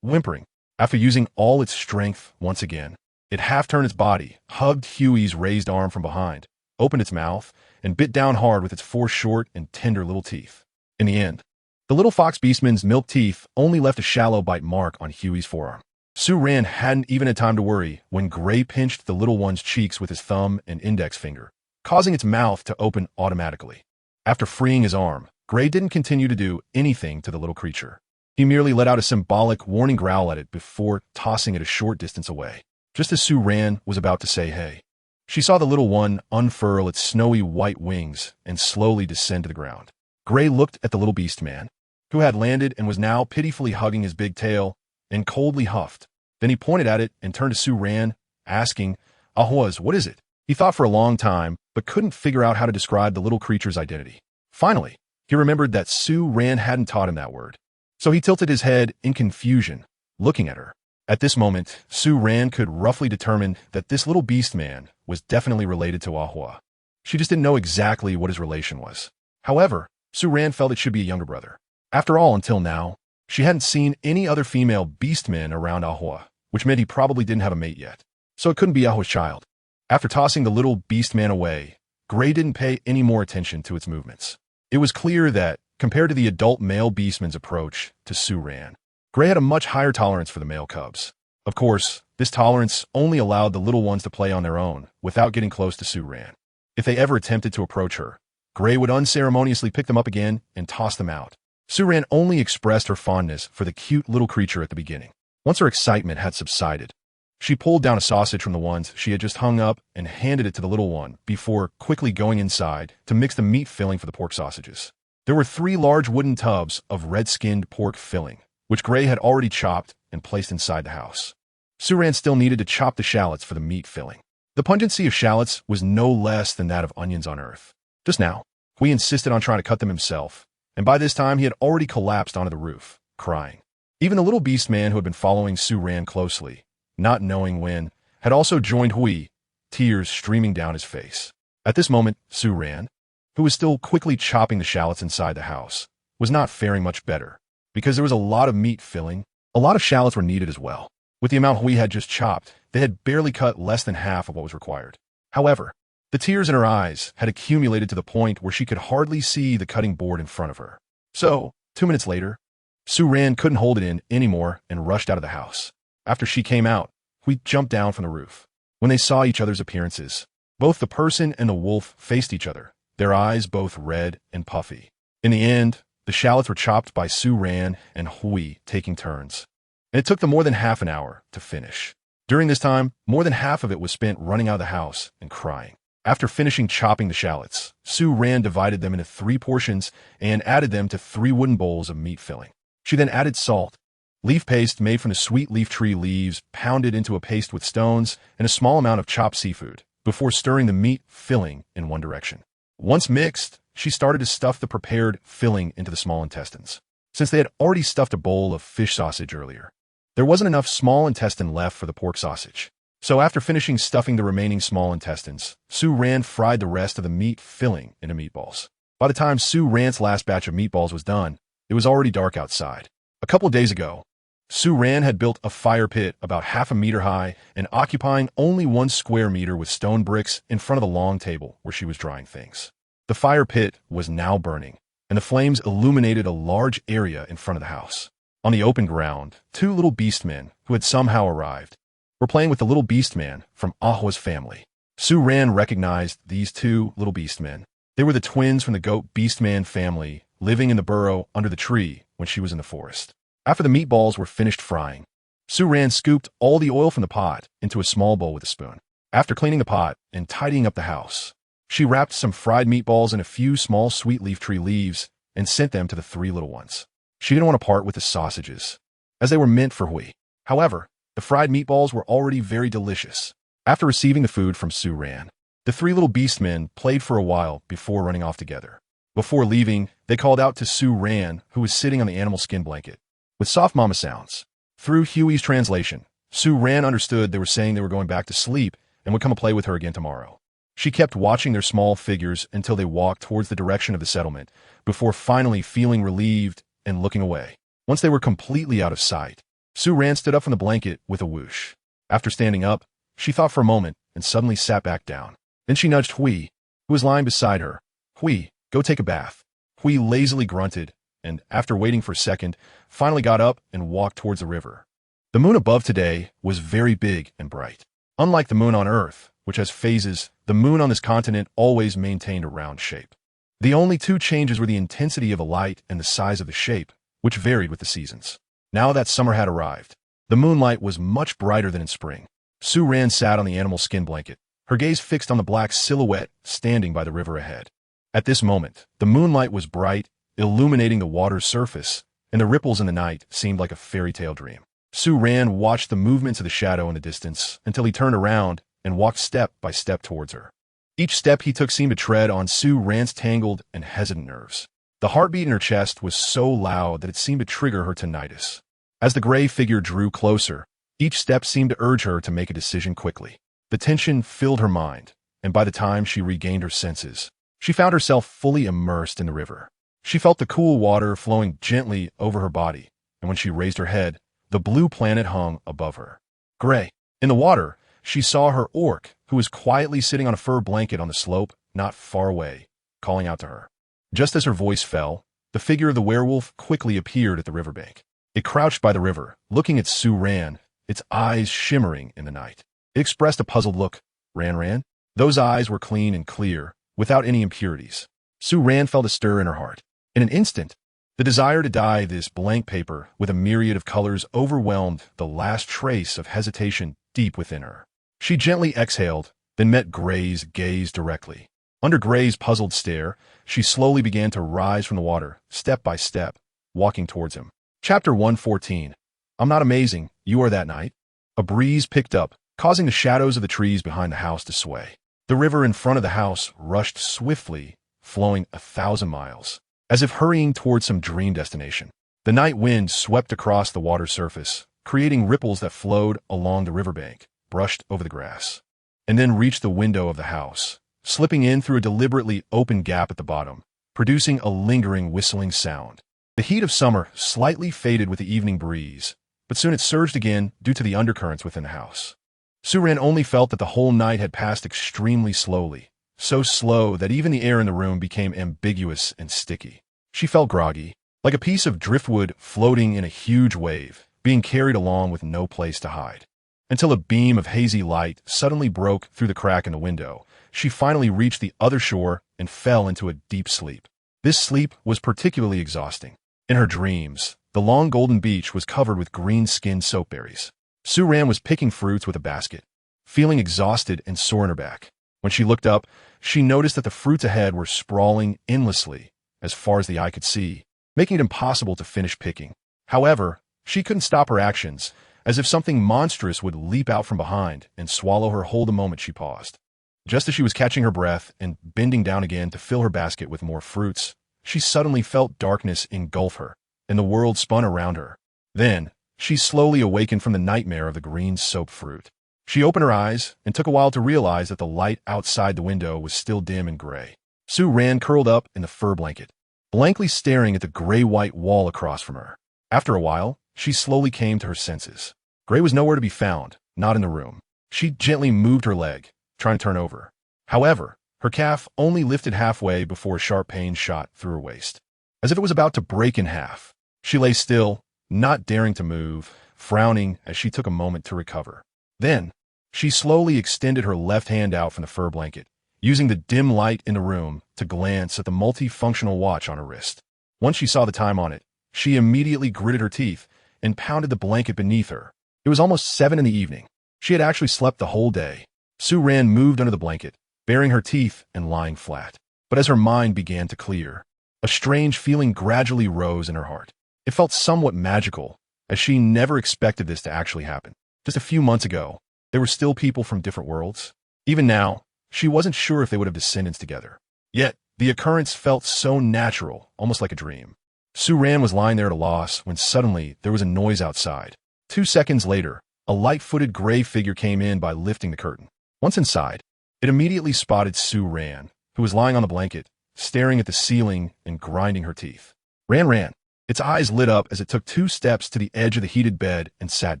Whimpering, after using all its strength once again, it half-turned its body, hugged Huey's raised arm from behind, opened its mouth, and bit down hard with its 4 short and tender little teeth. In the end, the little fox beastman's milk teeth only left a shallow bite mark on Huey's forearm. Sue Ran hadn't even had time to worry when Gray pinched the little one's cheeks with his thumb and index finger, causing its mouth to open automatically. After freeing his arm, Gray didn't continue to do anything to the little creature. He merely let out a symbolic warning growl at it before tossing it a short distance away. Just as Sue Ran was about to say hey, she saw the little one unfurl its snowy white wings and slowly descend to the ground. Gray looked at the little beast man, who had landed and was now pitifully hugging his big tail, and coldly huffed. Then he pointed at it and turned to Sue Ran, asking, "Ahwaz, what is it?" He thought for a long time, but couldn't figure out how to describe the little creature's identity. Finally, he remembered that Sue Ran hadn't taught him that word. So he tilted his head in confusion, looking at her. At this moment, Sue Ran could roughly determine that this little beast man was definitely related to Ahwa. She just didn't know exactly what his relation was. However, Sue Ran felt it should be a younger brother. After all, until now, she hadn't seen any other female beastmen around Ahwa, which meant he probably didn't have a mate yet. So it couldn't be Ahwa's child. After tossing the little beast man away, Gray didn't pay any more attention to its movements. It was clear that, compared to the adult male beastman's approach to Sue Ran, Gray had a much higher tolerance for the male cubs. Of course, this tolerance only allowed the little ones to play on their own without getting close to Sue Ran. If they ever attempted to approach her, Gray would unceremoniously pick them up again and toss them out. Sue Ran only expressed her fondness for the cute little creature at the beginning. Once her excitement had subsided, she pulled down a sausage from the ones she had just hung up and handed it to the little one before quickly going inside to mix the meat filling for the pork sausages. There were 3 large wooden tubs of red-skinned pork filling, which Gray had already chopped and placed inside the house. Sue Ran still needed to chop the shallots for the meat filling. The pungency of shallots was no less than that of onions on earth. Just now, Hui insisted on trying to cut them himself, and by this time he had already collapsed onto the roof, crying. Even the little beast man who had been following Sue Ran closely, not knowing when, had also joined Hui, tears streaming down his face. At this moment, Sue Ran, who was still quickly chopping the shallots inside the house, was not faring much better, because there was a lot of meat filling. A lot of shallots were needed as well. With the amount Hui had just chopped, they had barely cut less than half of what was required. However, the tears in her eyes had accumulated to the point where she could hardly see the cutting board in front of her. So, 2 minutes later, Sue Ran couldn't hold it in anymore and rushed out of the house. After she came out, Hui jumped down from the roof. When they saw each other's appearances, both the person and the wolf faced each other, their eyes both red and puffy. In the end, the shallots were chopped by Sue Ran and Hui taking turns, and it took them more than half an hour to finish. During this time, more than half of it was spent running out of the house and crying. After finishing chopping the shallots, Sue Ran divided them into 3 portions and added them to 3 wooden bowls of meat filling. She then added salt, leaf paste made from the sweet leaf tree leaves pounded into a paste with stones, and a small amount of chopped seafood, before stirring the meat filling in one direction. Once mixed, she started to stuff the prepared filling into the small intestines. Since they had already stuffed a bowl of fish sausage earlier, there wasn't enough small intestine left for the pork sausage. So after finishing stuffing the remaining small intestines, Sue Ran fried the rest of the meat filling into meatballs. By the time Sue Ran's last batch of meatballs was done, it was already dark outside. A couple of days ago, Sue Ran had built a fire pit about half a meter high and occupying only 1 square meter with stone bricks in front of the long table where she was drying things. The fire pit was now burning, and the flames illuminated a large area in front of the house. On the open ground, 2 little beastmen, who had somehow arrived, were playing with the little beastman from Ahwa's family. Sue Ran recognized these 2 little beastmen. They were the twins from the goat beastman family, living in the burrow under the tree when she was in the forest. After the meatballs were finished frying, Sue Ran scooped all the oil from the pot into a small bowl with a spoon. After cleaning the pot and tidying up the house, she wrapped some fried meatballs in a few small sweet leaf tree leaves and sent them to the 3 little ones. She didn't want to part with the sausages, as they were meant for Hui. However, the fried meatballs were already very delicious. After receiving the food from Sue Ran, the 3 little beastmen played for a while before running off together. Before leaving, they called out to Sue Ran, who was sitting on the animal skin blanket, with soft mama sounds. Through Huey's translation, Sue Ran understood they were saying they were going back to sleep and would come and play with her again tomorrow. She kept watching their small figures until they walked towards the direction of the settlement, before finally feeling relieved and looking away. Once they were completely out of sight, Sue Ran stood up from the blanket with a whoosh. After standing up, she thought for a moment and suddenly sat back down. Then she nudged Hui, who was lying beside her. Hui, go take a bath. Hui lazily grunted, and after waiting for a second, finally got up and walked towards the river. The moon above today was very big and bright. Unlike the moon on Earth, which has phases, the moon on this continent always maintained a round shape. The only 2 changes were the intensity of the light and the size of the shape, which varied with the seasons. Now that summer had arrived, the moonlight was much brighter than in spring. Sue Ran sat on the animal skin blanket, her gaze fixed on the black silhouette standing by the river ahead. At this moment, the moonlight was bright, illuminating the water's surface, and the ripples in the night seemed like a fairy tale dream. Sue Ran watched the movements of the shadow in the distance until he turned around and walked step by step towards her. Each step he took seemed to tread on Sue Ran's tangled and hesitant nerves. The heartbeat in her chest was so loud that it seemed to trigger her tinnitus. As the gray figure drew closer, each step seemed to urge her to make a decision quickly. The tension filled her mind, and by the time she regained her senses, she found herself fully immersed in the river. She felt the cool water flowing gently over her body, and when she raised her head, the blue planet hung above her. Gray. In the water, she saw her orc, who was quietly sitting on a fur blanket on the slope not far away, calling out to her. Just as her voice fell, the figure of the werewolf quickly appeared at the riverbank. It crouched by the river, looking at Sue Ran, its eyes shimmering in the night. It expressed a puzzled look. Ran? Those eyes were clean and clear, without any impurities. Sue Ran felt a stir in her heart. In an instant, the desire to dye this blank paper with a myriad of colors overwhelmed the last trace of hesitation deep within her. She gently exhaled, then met Gray's gaze directly. Under Gray's puzzled stare, she slowly began to rise from the water, step by step, walking towards him. Chapter 114. I'm not amazing, you are that night. A breeze picked up, causing the shadows of the trees behind the house to sway. The river in front of the house rushed swiftly, flowing 1,000 miles, as if hurrying towards some dream destination. The night wind swept across the water's surface, creating ripples that flowed along the riverbank, brushed over the grass, and then reached the window of the house, slipping in through a deliberately open gap at the bottom, producing a lingering whistling sound. The heat of summer slightly faded with the evening breeze, but soon it surged again due to the undercurrents within the house. Sue Ran only felt that the whole night had passed extremely slowly, so slow that even the air in the room became ambiguous and sticky. She felt groggy, like a piece of driftwood floating in a huge wave, being carried along with no place to hide. Until a beam of hazy light suddenly broke through the crack in the window, she finally reached the other shore and fell into a deep sleep. This sleep was particularly exhausting. In her dreams, the long golden beach was covered with green-skinned soapberries. Sue Ran was picking fruits with a basket, feeling exhausted and sore in her back. When she looked up, she noticed that the fruits ahead were sprawling endlessly, as far as the eye could see, making it impossible to finish picking. However, she couldn't stop her actions, as if something monstrous would leap out from behind and swallow her whole the moment she paused. Just as she was catching her breath and bending down again to fill her basket with more fruits, she suddenly felt darkness engulf her, and the world spun around her. Then, she slowly awakened from the nightmare of the green soap fruit. She opened her eyes and took a while to realize that the light outside the window was still dim and gray. Sue Ran curled up in the fur blanket, blankly staring at the gray-white wall across from her. After a while, she slowly came to her senses. Gray was nowhere to be found, not in the room. She gently moved her leg, trying to turn over. However, her calf only lifted halfway before a sharp pain shot through her waist. As if it was about to break in half, she lay still, not daring to move, frowning as she took a moment to recover. Then, she slowly extended her left hand out from the fur blanket, using the dim light in the room to glance at the multifunctional watch on her wrist. Once she saw the time on it, she immediately gritted her teeth and pounded the blanket beneath her. It was almost 7 in the evening. She had actually slept the whole day. Su-Ran moved under the blanket, baring her teeth and lying flat. But as her mind began to clear, a strange feeling gradually rose in her heart. It felt somewhat magical, as she never expected this to actually happen. Just a few months ago, there were still people from different worlds. Even now, she wasn't sure if they would have descendants together. Yet, the occurrence felt so natural, almost like a dream. Su-Ran was lying there at a loss when suddenly there was a noise outside. 2 seconds later, a light-footed gray figure came in by lifting the curtain. Once inside, it immediately spotted Su-Ran, who was lying on the blanket, staring at the ceiling and grinding her teeth. Ran. Its eyes lit up as it took 2 steps to the edge of the heated bed and sat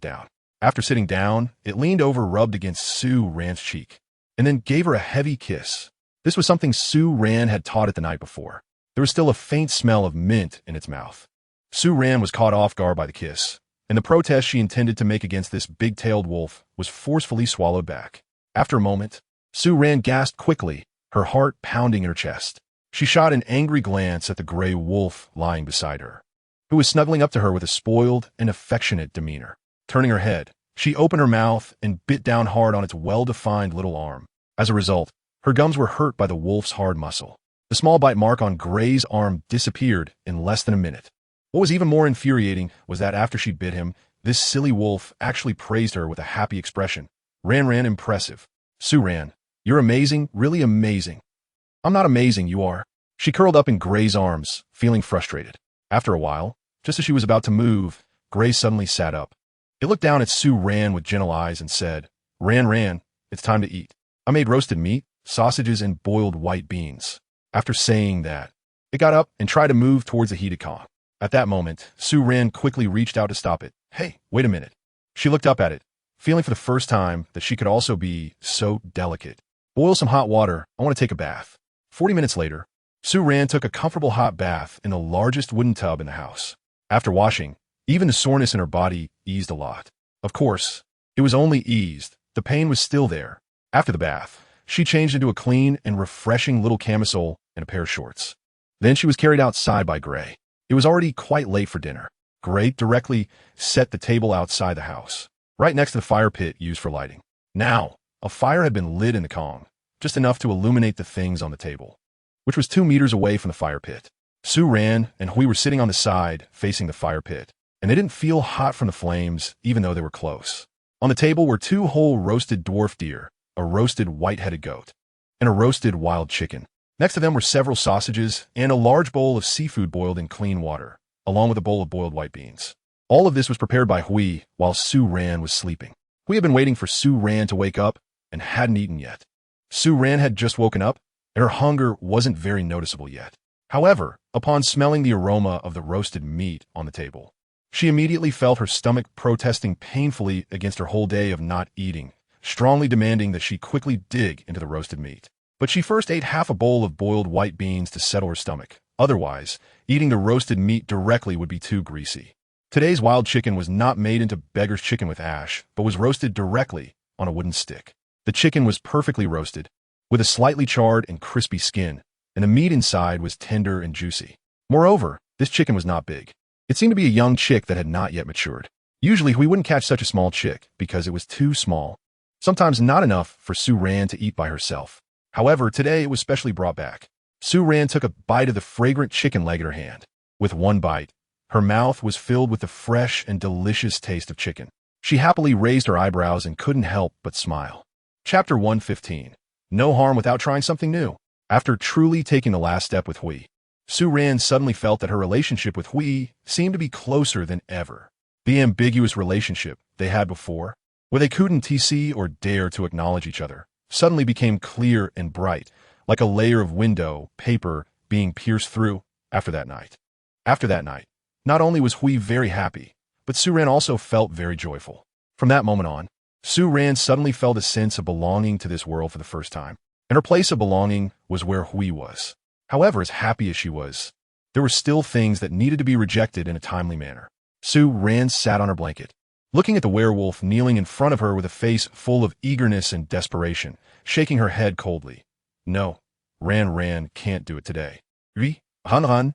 down. After sitting down, it leaned over, rubbed against Su-Ran's cheek, and then gave her a heavy kiss. This was something Su-Ran had taught it the night before. There was still a faint smell of mint in its mouth. Su-Ran was caught off guard by the kiss, and the protest she intended to make against this big-tailed wolf was forcefully swallowed back. After a moment, Su-Ran gasped quickly, her heart pounding in her chest. She shot an angry glance at the gray wolf lying beside her, who was snuggling up to her with a spoiled and affectionate demeanor. Turning her head, she opened her mouth and bit down hard on its well-defined little arm. As a result, her gums were hurt by the wolf's hard muscle. The small bite mark on Gray's arm disappeared in less than a minute. What was even more infuriating was that after she bit him, this silly wolf actually praised her with a happy expression. Ran, impressive. Su-Ran, you're amazing, really amazing. I'm not amazing, you are. She curled up in Gray's arms, feeling frustrated. After a while, just as she was about to move, Gray suddenly sat up. It looked down at Su-Ran with gentle eyes and said, Ran, it's time to eat. I made roasted meat, sausages, and boiled white beans. After saying that, it got up and tried to move towards the heated Kong. At that moment, Su-Ran quickly reached out to stop it. Hey, wait a minute. She looked up at it, feeling for the first time that she could also be so delicate. Boil some hot water. I want to take a bath. 40 minutes later, Su-Ran took a comfortable hot bath in the largest wooden tub in the house. After washing, even the soreness in her body eased a lot. Of course, it was only eased. The pain was still there. After the bath, she changed into a clean and refreshing little camisole and a pair of shorts. Then she was carried outside by Gray. It was already quite late for dinner. Gray directly set the table outside the house, right next to the fire pit used for lighting. Now, a fire had been lit in the Kong, just enough to illuminate the things on the table, which was 2 meters away from the fire pit. Su-Ran and Hui were sitting on the side facing the fire pit, and they didn't feel hot from the flames even though they were close. On the table were 2 whole roasted dwarf deer, a roasted white-headed goat, and a roasted wild chicken. Next to them were several sausages and a large bowl of seafood boiled in clean water, along with a bowl of boiled white beans. All of this was prepared by Hui while Su-Ran was sleeping. Hui had been waiting for Su-Ran to wake up and hadn't eaten yet. Su-Ran had just woken up, and her hunger wasn't very noticeable yet. However, upon smelling the aroma of the roasted meat on the table, she immediately felt her stomach protesting painfully against her whole day of not eating, strongly demanding that she quickly dig into the roasted meat. But she first ate half a bowl of boiled white beans to settle her stomach. Otherwise, eating the roasted meat directly would be too greasy. Today's wild chicken was not made into beggar's chicken with ash, but was roasted directly on a wooden stick. The chicken was perfectly roasted, with a slightly charred and crispy skin, and the meat inside was tender and juicy. Moreover, this chicken was not big. It seemed to be a young chick that had not yet matured. Usually, we wouldn't catch such a small chick because it was too small, sometimes not enough for Su-Ran to eat by herself. However, today it was specially brought back. Su-Ran took a bite of the fragrant chicken leg in her hand. With one bite, her mouth was filled with the fresh and delicious taste of chicken. She happily raised her eyebrows and couldn't help but smile. Chapter 115. No harm without trying something new. After truly taking the last step with Hui, Su-Ran suddenly felt that her relationship with Hui seemed to be closer than ever. The ambiguous relationship they had before, where they couldn't see or dare to acknowledge each other, suddenly became clear and bright, like a layer of window paper being pierced through after that night. After that night, not only was Hui very happy, But Su Ran also felt very joyful. From that moment on, Su Ran suddenly felt a sense of belonging to this world for the first time, and her place of belonging was where Hui was. However, as happy as she was, there were still things that needed to be rejected in a timely manner. Su Ran sat on her blanket, looking at the werewolf kneeling in front of her with a face full of eagerness and desperation, shaking her head coldly. No, Ran can't do it today. Han,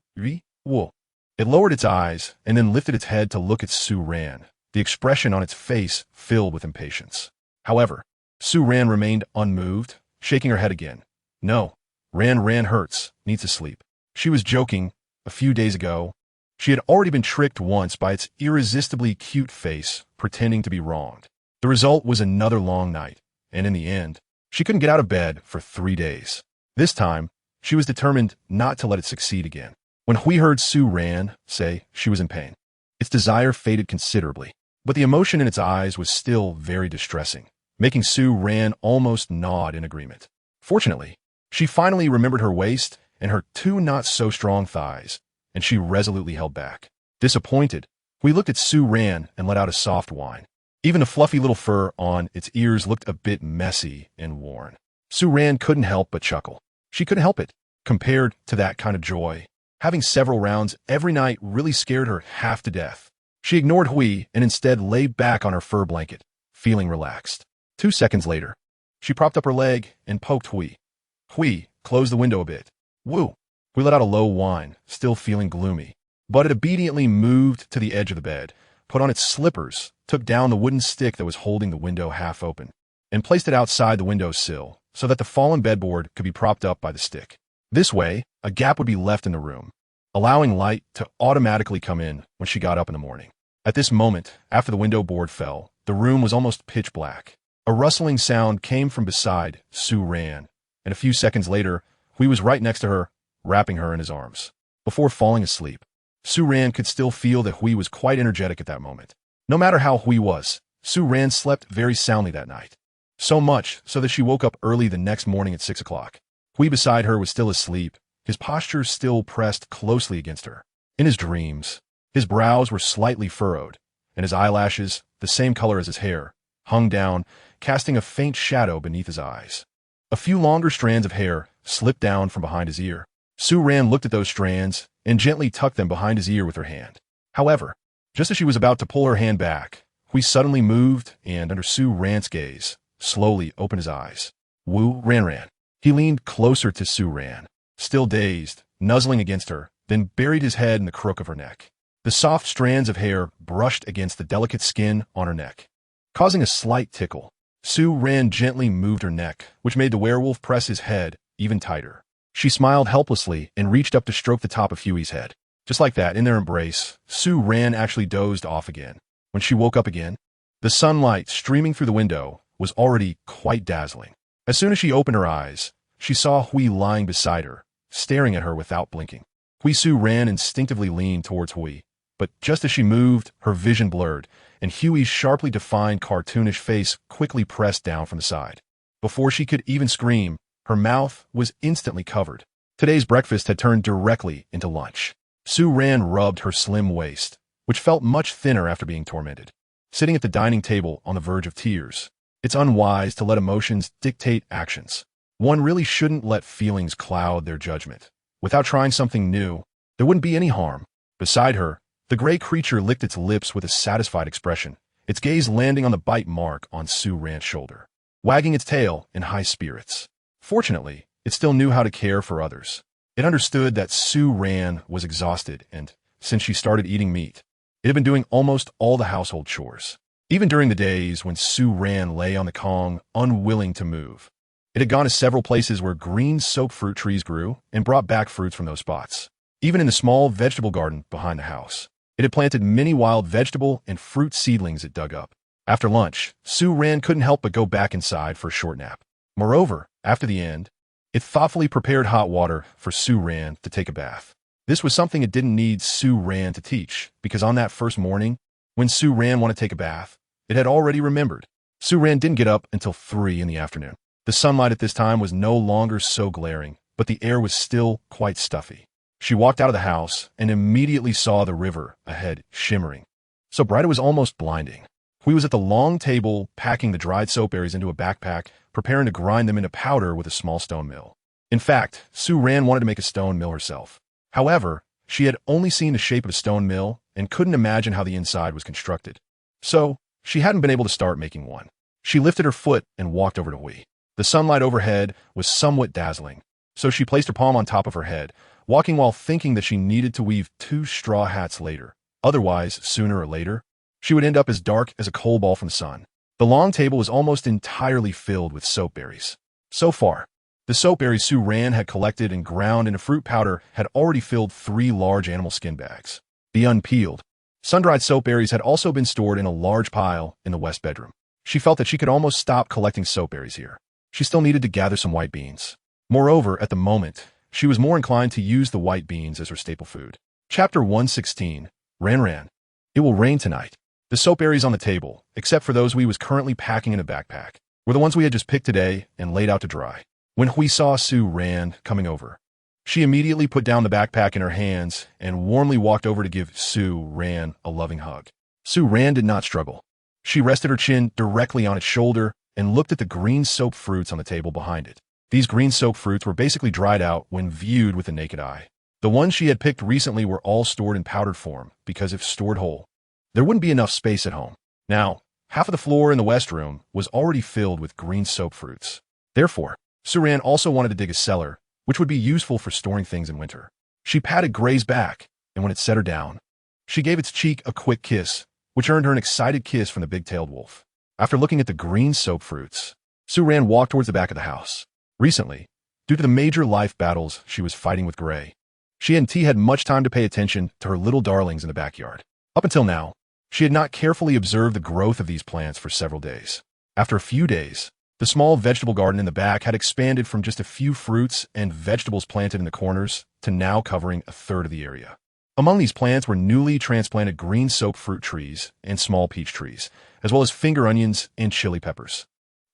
wo. It lowered its eyes and then lifted its head to look at Su Ran, the expression on its face filled with impatience. However, Su Ran remained unmoved, shaking her head again. No, Ran hurts, needs to sleep. She was joking. A few days ago, she had already been tricked once by its irresistibly cute face, pretending to be wronged. The result was another long night, and in the end, she couldn't get out of bed for 3 days. This time, she was determined not to let it succeed again. When Hui heard Su Ran say she was in pain, its desire faded considerably, but the emotion in its eyes was still very distressing, making Su Ran almost nod in agreement. Fortunately, she finally remembered her waist and her 2 not-so-strong thighs, and she resolutely held back. Disappointed, Hui looked at Su Ran and let out a soft whine. Even the fluffy little fur on its ears looked a bit messy and worn. Su Ran couldn't help but chuckle. She couldn't help it. Compared to that kind of joy, having several rounds every night really scared her half to death. She ignored Hui and instead lay back on her fur blanket, feeling relaxed. 2 seconds later, she propped up her leg and poked Hui. Hui closed the window a bit. Woo! Hui let out a low whine, still feeling gloomy, but it obediently moved to the edge of the bed, put on its slippers, took down the wooden stick that was holding the window half open, and placed it outside the window sill so that the fallen bedboard could be propped up by the stick. This way, a gap would be left in the room, allowing light to automatically come in when she got up in the morning. At this moment, after the window board fell, the room was almost pitch black. A rustling sound came from beside Su Ran, and a few seconds later, Hui was right next to her, wrapping her in his arms. Before falling asleep, Su Ran could still feel that Hui was quite energetic at that moment. No matter how Hui was, Su Ran slept very soundly that night. So much so that she woke up early the next morning at 6 o'clock. Hui beside her was still asleep, his posture still pressed closely against her. In his dreams, his brows were slightly furrowed, and his eyelashes, the same color as his hair, hung down, casting a faint shadow beneath his eyes. A few longer strands of hair slipped down from behind his ear. Su Ran looked at those strands and gently tucked them behind his ear with her hand. However, just as she was about to pull her hand back, Hui suddenly moved and, under Su Ran's gaze, slowly opened his eyes. Wu Ran. He leaned closer to Su Ran, still dazed, nuzzling against her, then buried his head in the crook of her neck. The soft strands of hair brushed against the delicate skin on her neck, causing a slight tickle. Su Ran gently moved her neck, which made the werewolf press his head even tighter. She smiled helplessly and reached up to stroke the top of Huey's head. Just like that, in their embrace, Su Ran actually dozed off again. When she woke up again, the sunlight streaming through the window was already quite dazzling. As soon as she opened her eyes, she saw Hui lying beside her, staring at her without blinking. Su Ran instinctively leaned towards Hui, but just as she moved, her vision blurred, and Huey's sharply defined cartoonish face quickly pressed down from the side. Before she could even scream, her mouth was instantly covered. Today's breakfast had turned directly into lunch. Su Ran rubbed her slim waist, which felt much thinner after being tormented. Sitting at the dining table on the verge of tears, it's unwise to let emotions dictate actions. One really shouldn't let feelings cloud their judgment. Without trying something new, there wouldn't be any harm. Beside her, the gray creature licked its lips with a satisfied expression, its gaze landing on the bite mark on Su Ran's shoulder, wagging its tail in high spirits. Fortunately, it still knew how to care for others. It understood that Su Ran was exhausted, and since she started eating meat, it had been doing almost all the household chores. Even during the days when Su Ran lay on the Kong, unwilling to move, it had gone to several places where green soap fruit trees grew and brought back fruits from those spots. Even in the small vegetable garden behind the house, it had planted many wild vegetable and fruit seedlings it dug up. After lunch, Su Ran couldn't help but go back inside for a short nap. Moreover, after the end, it thoughtfully prepared hot water for Su Ran to take a bath. This was something it didn't need Su Ran to teach, because on that first morning, when Su Ran wanted to take a bath, it had already remembered. Su Ran didn't get up until 3 in the afternoon. The sunlight at this time was no longer so glaring, but the air was still quite stuffy. She walked out of the house and immediately saw the river ahead shimmering, so bright it was almost blinding. Hui was at the long table, packing the dried soap berries into a backpack, preparing to grind them into powder with a small stone mill. In fact, Su Ran wanted to make a stone mill herself. However, she had only seen the shape of a stone mill and couldn't imagine how the inside was constructed. So, she hadn't been able to start making one. She lifted her foot and walked over to Hui. The sunlight overhead was somewhat dazzling, so she placed her palm on top of her head, walking while thinking that she needed to weave 2 straw hats later. Otherwise, sooner or later, she would end up as dark as a coal ball from the sun. The long table was almost entirely filled with soap berries. So far, the soap berries Su Ran had collected and ground into fruit powder had already filled 3 large animal skin bags. The unpeeled, sun-dried soap berries had also been stored in a large pile in the west bedroom. She felt that she could almost stop collecting soap berries here. She still needed to gather some white beans. Moreover, at the moment, she was more inclined to use the white beans as her staple food. Chapter 116. Ran. It will rain tonight. The soap berries on the table, except for those Hui was currently packing in a backpack, were the ones we had just picked today and laid out to dry. When Hui saw Su Ran coming over, she immediately put down the backpack in her hands and warmly walked over to give Su Ran a loving hug. Su Ran did not struggle. She rested her chin directly on its shoulder and looked at the green soap fruits on the table behind it. These green soap fruits were basically dried out when viewed with the naked eye. The ones she had picked recently were all stored in powdered form, because if stored whole, there wouldn't be enough space at home. Now, half of the floor in the west room was already filled with green soap fruits. Therefore, Su Ran also wanted to dig a cellar, which would be useful for storing things in winter. She patted Gray's back, and when it set her down, she gave its cheek a quick kiss, which earned her an excited kiss from the big-tailed wolf. After looking at the green soap fruits, Su Ran walked towards the back of the house. Recently, due to the major life battles she was fighting with Gray, she hadn't had much time to pay attention to her little darlings in the backyard. Up until now, she had not carefully observed the growth of these plants for several days. After a few days, the small vegetable garden in the back had expanded from just a few fruits and vegetables planted in the corners to now covering a third of the area. Among these plants were newly transplanted green soap fruit trees and small peach trees, as well as finger onions and chili peppers.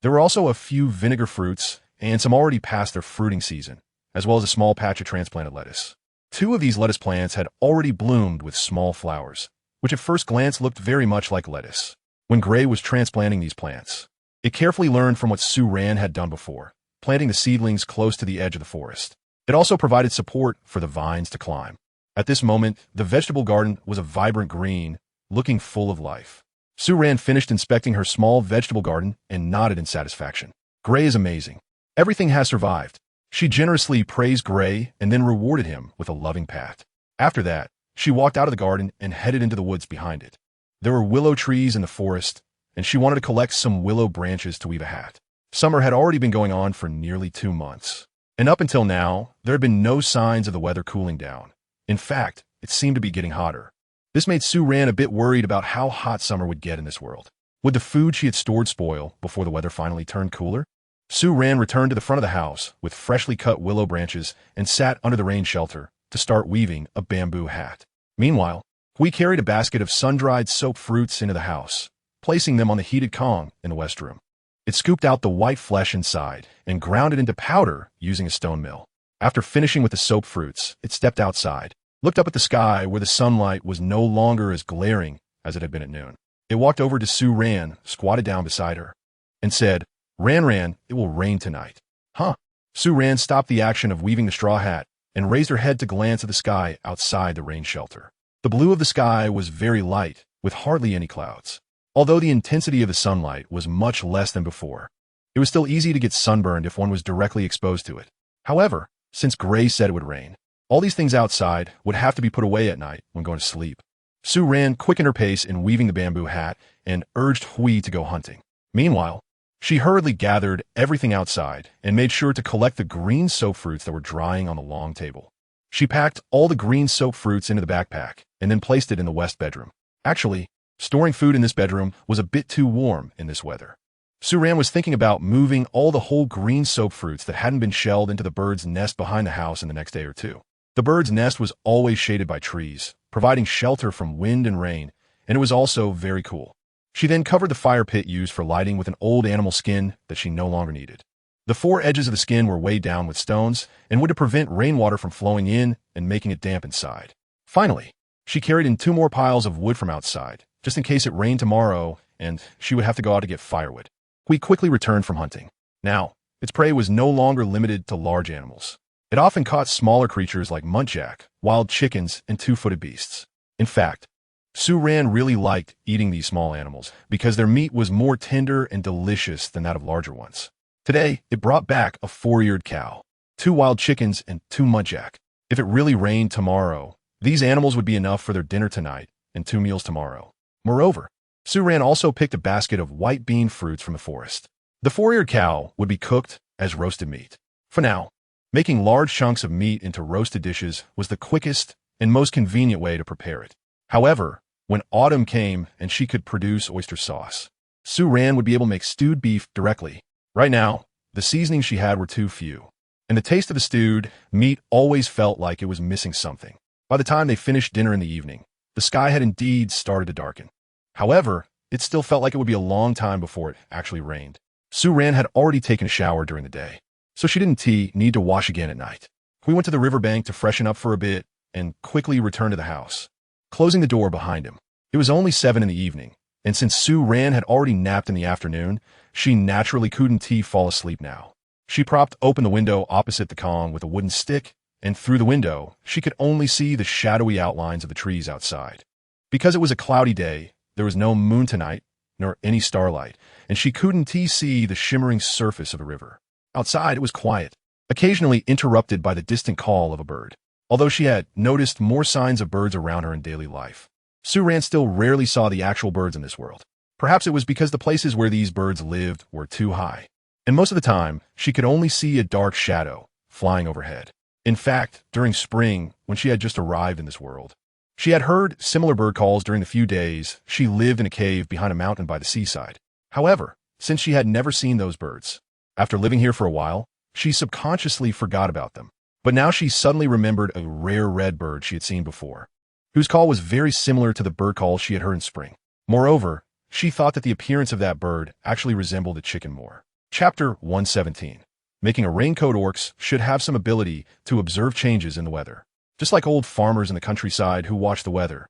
There were also a few vinegar fruits and some already past their fruiting season, as well as a small patch of transplanted lettuce. 2 of these lettuce plants had already bloomed with small flowers, which at first glance looked very much like lettuce. When Gray was transplanting these plants, it carefully learned from what Su Ran had done before, planting the seedlings close to the edge of the forest. It also provided support for the vines to climb. At this moment, the vegetable garden was a vibrant green, looking full of life. Su Ran finished inspecting her small vegetable garden and nodded in satisfaction. Gray is amazing. Everything has survived. She generously praised Gray and then rewarded him with a loving pat. After that, she walked out of the garden and headed into the woods behind it. There were willow trees in the forest, and she wanted to collect some willow branches to weave a hat. Summer had already been going on for nearly 2 months, and up until now, there had been no signs of the weather cooling down. In fact, it seemed to be getting hotter. This made Su Ran a bit worried about how hot summer would get in this world. Would the food she had stored spoil before the weather finally turned cooler? Su Ran returned to the front of the house with freshly cut willow branches and sat under the rain shelter to start weaving a bamboo hat. Meanwhile, Hui carried a basket of sun-dried soap fruits into the house, placing them on the heated Kong in the west room. It scooped out the white flesh inside and ground it into powder using a stone mill. After finishing with the soap fruits, it stepped outside, looked up at the sky where the sunlight was no longer as glaring as it had been at noon. It walked over to Su Ran, squatted down beside her, and said, Ran, it will rain tonight. Huh? Su Ran stopped the action of weaving the straw hat and raised her head to glance at the sky outside the rain shelter. The blue of the sky was very light, with hardly any clouds. Although the intensity of the sunlight was much less than before, it was still easy to get sunburned if one was directly exposed to it. However, since Gray said it would rain, all these things outside would have to be put away at night when going to sleep. Su Ran quickened her pace in weaving the bamboo hat and urged Hui to go hunting. Meanwhile, she hurriedly gathered everything outside and made sure to collect the green soap fruits that were drying on the long table. She packed all the green soap fruits into the backpack and then placed it in the west bedroom. Actually, storing food in this bedroom was a bit too warm in this weather. Su Ran was thinking about moving all the whole green soap fruits that hadn't been shelled into the bird's nest behind the house in the next day or two. The bird's nest was always shaded by trees, providing shelter from wind and rain, and it was also very cool. She then covered the fire pit used for lighting with an old animal skin that she no longer needed. The 4 edges of the skin were weighed down with stones and would to prevent rainwater from flowing in and making it damp inside. Finally, she carried in 2 more piles of wood from outside just in case it rained tomorrow and she would have to go out to get firewood. Hui quickly returned from hunting. Now, its prey was no longer limited to large animals. It often caught smaller creatures like muntjac, wild chickens, and two-footed beasts. In fact, Su Ran really liked eating these small animals because their meat was more tender and delicious than that of larger ones. Today, it brought back a 4-eared cow, 2 wild chickens, and 2 muntjac. If it really rained tomorrow, these animals would be enough for their dinner tonight and 2 meals tomorrow. Moreover, Su Ran also picked a basket of white bean fruits from the forest. The 4-eared cow would be cooked as roasted meat. For now, making large chunks of meat into roasted dishes was the quickest and most convenient way to prepare it. However, when autumn came and she could produce oyster sauce, Su Ran would be able to make stewed beef directly. Right now, the seasonings she had were too few, and the taste of the stewed meat always felt like it was missing something. By the time they finished dinner in the evening, the sky had indeed started to darken. However, it still felt like it would be a long time before it actually rained. Su Ran had already taken a shower during the day, so she didn't need to wash again at night. We went to the riverbank to freshen up for a bit and quickly returned to the house, closing the door behind him. It was only 7 in the evening, and since Su Ran had already napped in the afternoon, she naturally couldn't fall asleep now. She propped open the window opposite the Kong with a wooden stick, and through the window, she could only see the shadowy outlines of the trees outside. Because it was a cloudy day, there was no moon tonight, nor any starlight, and she couldn't see the shimmering surface of the river. Outside, it was quiet, occasionally interrupted by the distant call of a bird. Although she had noticed more signs of birds around her in daily life, Su Ran still rarely saw the actual birds in this world. Perhaps it was because the places where these birds lived were too high, and most of the time, she could only see a dark shadow flying overhead. In fact, during spring, when she had just arrived in this world, she had heard similar bird calls during the few days she lived in a cave behind a mountain by the seaside. However, since she had never seen those birds, after living here for a while, she subconsciously forgot about them. But now she suddenly remembered a rare red bird she had seen before, whose call was very similar to the bird calls she had heard in spring. Moreover, she thought that the appearance of that bird actually resembled a chicken more. Chapter 117. Making a raincoat. Orcs should have some ability to observe changes in the weather. Just like old farmers in the countryside who watch the weather.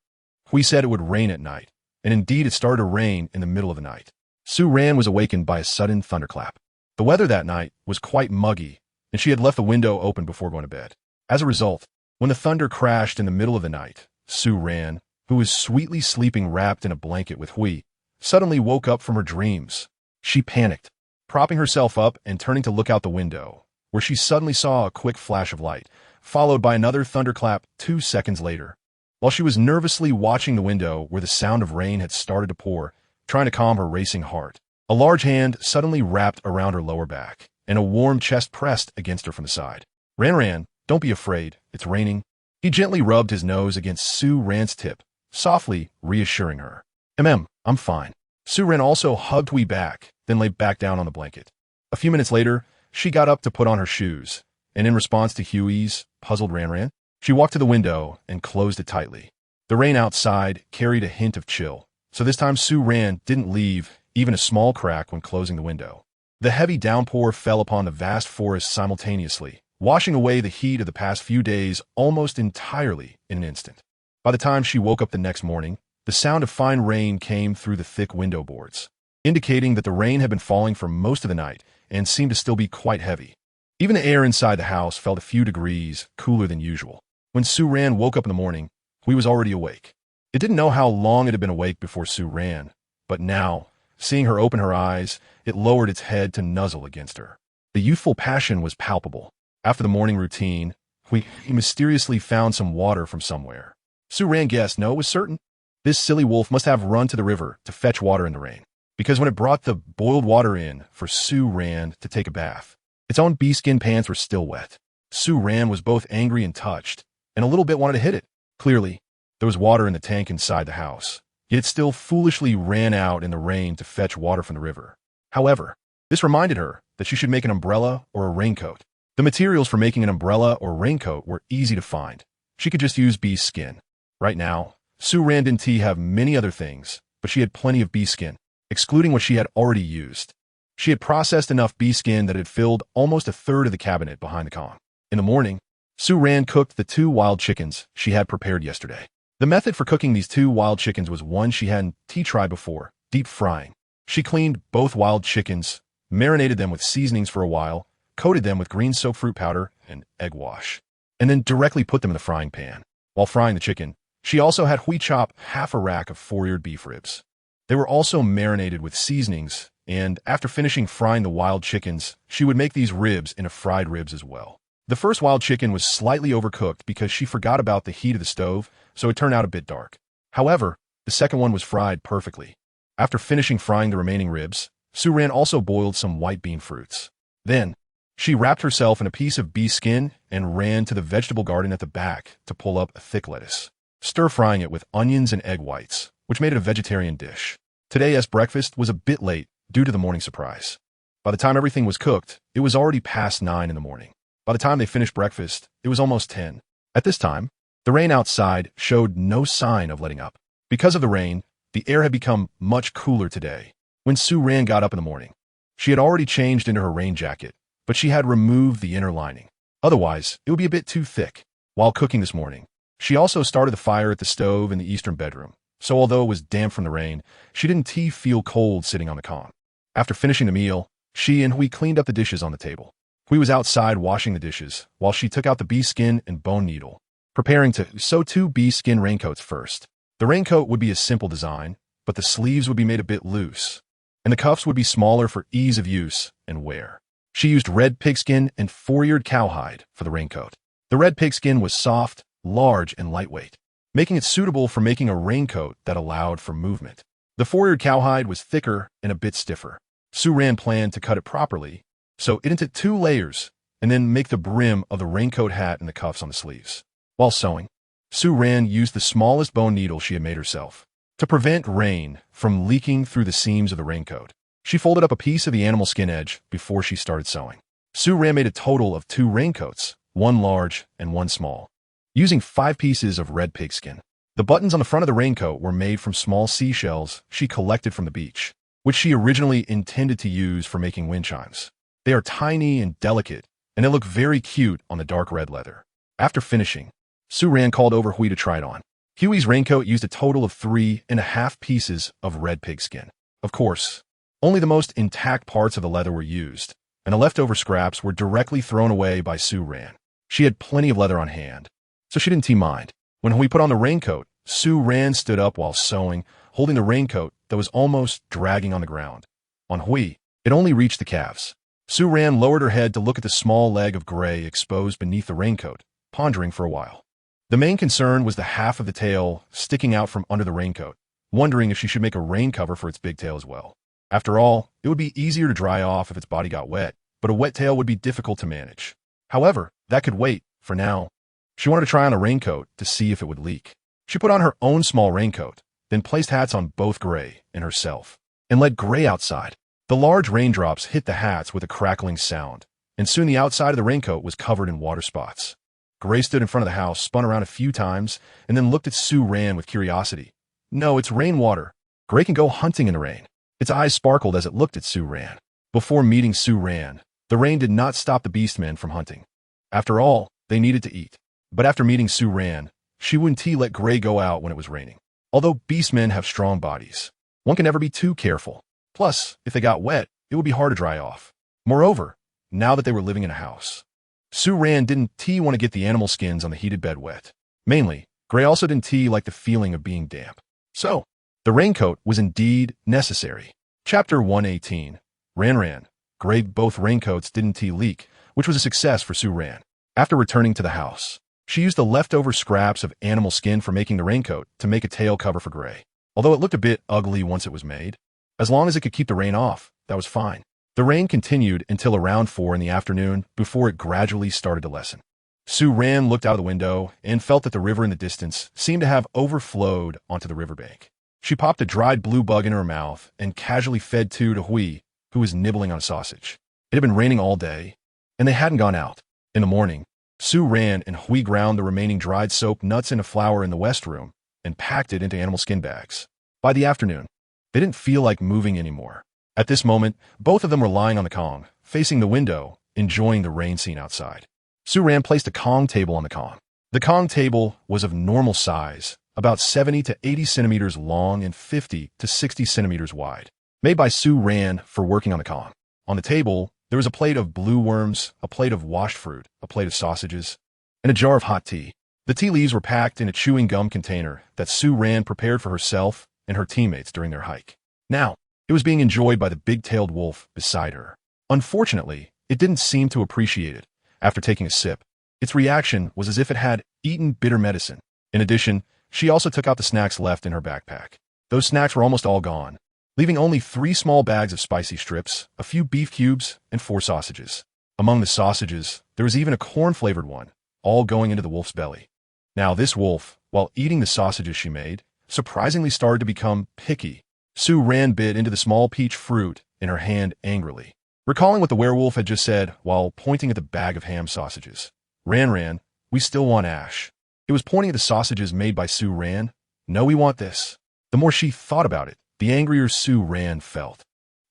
Hui said it would rain at night, and indeed it started to rain in the middle of the night. Su Ran was awakened by a sudden thunderclap. The weather that night was quite muggy, and she had left the window open before going to bed. As a result, when the thunder crashed in the middle of the night, Su Ran, who was sweetly sleeping wrapped in a blanket with Hui, suddenly woke up from her dreams. She panicked, propping herself up and turning to look out the window, where she suddenly saw a quick flash of light, followed by another thunderclap 2 seconds later. While she was nervously watching the window where the sound of rain had started to pour, trying to calm her racing heart, a large hand suddenly wrapped around her lower back, and a warm chest pressed against her from the side. Ran, don't be afraid, it's raining. He gently rubbed his nose against Su Ran's tip, softly reassuring her. I'm fine. Su Ran also hugged Hui back, then lay back down on the blanket. A few minutes later, she got up to put on her shoes, and in response to Huey's puzzled Ran, she walked to the window and closed it tightly. The rain outside carried a hint of chill, so this time Su Ran didn't leave even a small crack when closing the window. The heavy downpour fell upon the vast forest simultaneously, washing away the heat of the past few days almost entirely in an instant. By the time she woke up the next morning, the sound of fine rain came through the thick window boards, indicating that the rain had been falling for most of the night and seemed to still be quite heavy. Even the air inside the house felt a few degrees cooler than usual. When Su Ran woke up in the morning, Hui was already awake. It didn't know how long it had been awake before Su Ran, but now, seeing her open her eyes, it lowered its head to nuzzle against her. The youthful passion was palpable. After the morning routine, Hui mysteriously found some water from somewhere. Su Ran guessed no, it was certain. This silly wolf must have run to the river to fetch water in the rain, because when it brought the boiled water in for Su Ran to take a bath, its own bee-skin pants were still wet. Su Ran was both angry and touched, and a little bit wanted to hit it. Clearly, there was water in the tank inside the house, yet it still foolishly ran out in the rain to fetch water from the river. However, this reminded her that she should make an umbrella or a raincoat. The materials for making an umbrella or raincoat were easy to find. She could just use bee skin. Right now, Su Ran didn't have many other things, but she had plenty of bee skin, excluding what she had already used. She had processed enough bee skin that had filled almost a third of the cabinet behind the Kong. In the morning, Su Ran cooked the 2 wild chickens she had prepared yesterday. The method for cooking these two wild chickens was one she hadn't tried before: deep frying. She cleaned both wild chickens, marinated them with seasonings for a while, coated them with green soap fruit powder and egg wash, and then directly put them in the frying pan. While frying the chicken, she also had chop half a rack of 4-eared beef ribs. They were also marinated with seasonings, and after finishing frying the wild chickens, she would make these ribs into fried ribs as well. The first wild chicken was slightly overcooked because she forgot about the heat of the stove, so it turned out a bit dark. However, the second one was fried perfectly. After finishing frying the remaining ribs, Su-Ran also boiled some white bean fruits. Then, she wrapped herself in a piece of bee skin and ran to the vegetable garden at the back to pull up a thick lettuce, stir-frying it with onions and egg whites, which made it a vegetarian dish. Today's breakfast was a bit late due to the morning surprise. By the time everything was cooked, it was already past 9 in the morning. By the time they finished breakfast, it was almost 10. At this time, the rain outside showed no sign of letting up. Because of the rain, the air had become much cooler today. When Su-Ran got up in the morning, she had already changed into her rain jacket, but she had removed the inner lining. Otherwise, it would be a bit too thick. While cooking this morning, she also started the fire at the stove in the eastern bedroom, so although it was damp from the rain, she didn't feel cold sitting on the con. After finishing the meal, she and Hui cleaned up the dishes on the table. Hui was outside washing the dishes, while she took out the bee skin and bone needle, preparing to sew 2 bee skin raincoats first. The raincoat would be a simple design, but the sleeves would be made a bit loose, and the cuffs would be smaller for ease of use and wear. She used red pigskin and 4-eared cowhide for the raincoat. The red pigskin was soft, large, and lightweight, making it suitable for making a raincoat that allowed for movement. The 4-eared cowhide was thicker and a bit stiffer. Su-Ran planned to cut it properly, so it into 2 layers, and then make the brim of the raincoat hat and the cuffs on the sleeves. While sewing, Su-Ran used the smallest bone needle she had made herself. To prevent rain from leaking through the seams of the raincoat, she folded up a piece of the animal skin edge before she started sewing. Su-Ran made a total of 2 raincoats, 1 large and 1 small, using 5 pieces of red pigskin. The buttons on the front of the raincoat were made from small seashells she collected from the beach, which she originally intended to use for making wind chimes. They are tiny and delicate, and they look very cute on the dark red leather. After finishing, Su-Ran called over Hui to try it on. Huey's raincoat used a total of 3.5 pieces of red pigskin. Of course, only the most intact parts of the leather were used, and the leftover scraps were directly thrown away by Su-Ran. She had plenty of leather on hand, so she didn't mind. When Hui put on the raincoat, Su-Ran stood up while sewing, holding the raincoat that was almost dragging on the ground. On Hui, it only reached the calves. Su-Ran lowered her head to look at the small leg of gray exposed beneath the raincoat, pondering for a while. The main concern was the half of the tail sticking out from under the raincoat, wondering if she should make a rain cover for its big tail as well. After all, it would be easier to dry off if its body got wet, but a wet tail would be difficult to manage. However, that could wait, for now. She wanted to try on a raincoat to see if it would leak. She put on her own small raincoat, then placed hats on both Gray and herself, and led Gray outside. The large raindrops hit the hats with a crackling sound, and soon the outside of the raincoat was covered in water spots. Gray stood in front of the house, spun around a few times, and then looked at Su-Ran with curiosity. No, it's rainwater. Gray can go hunting in the rain. Its eyes sparkled as it looked at Su-Ran. Before meeting Su-Ran, the rain did not stop the beastmen from hunting. After all, they needed to eat. But after meeting Su-Ran, she wouldn't let Gray go out when it was raining. Although beastmen have strong bodies, one can never be too careful. Plus, if they got wet, it would be hard to dry off. Moreover, now that they were living in a house, Su-Ran didn't want to get the animal skins on the heated bed wet. Mainly, Gray also didn't like the feeling of being damp. So, the raincoat was indeed necessary. Chapter 118. Ran. Gray both raincoats didn't leak, which was a success for Su-Ran. After returning to the house, she used the leftover scraps of animal skin for making the raincoat to make a tail cover for Gray. Although it looked a bit ugly once it was made, as long as it could keep the rain off, that was fine. The rain continued until around 4 in the afternoon before it gradually started to lessen. Su-Ran looked out of the window and felt that the river in the distance seemed to have overflowed onto the riverbank. She popped a dried blue bug in her mouth and casually fed 2 to Hui, who was nibbling on a sausage. It had been raining all day, and they hadn't gone out. In the morning, Su-Ran and Hui ground the remaining dried soap, nuts, and a flour in the west room and packed it into animal skin bags. By the afternoon, they didn't feel like moving anymore. At this moment, both of them were lying on the Kong, facing the window, enjoying the rain scene outside. Su-Ran placed a Kong table on the Kong. The Kong table was of normal size, about 70 to 80 centimeters long and 50 to 60 centimeters wide. Made by Sue Rand for working on the column. On the table, there was a plate of blue worms, a plate of washed fruit, a plate of sausages, and a jar of hot tea. The tea leaves were packed in a chewing gum container that Sue Rand prepared for herself and her teammates during their hike. Now, it was being enjoyed by the big-tailed wolf beside her. Unfortunately, it didn't seem to appreciate it. After taking a sip, its reaction was as if it had eaten bitter medicine. In addition, she also took out the snacks left in her backpack. Those snacks were almost all gone, leaving only 3 small bags of spicy strips, a few beef cubes, and 4 sausages. Among the sausages, there was even a corn-flavored one, all going into the wolf's belly. Now this wolf, while eating the sausages she made, surprisingly started to become picky. Sue Rand bit into the small peach fruit in her hand angrily, recalling what the werewolf had just said while pointing at the bag of ham sausages. Ran, we still want Ash. It was pointing at the sausages made by Sue Rand. No, we want this. The more she thought about it, the angrier Sue Rand felt.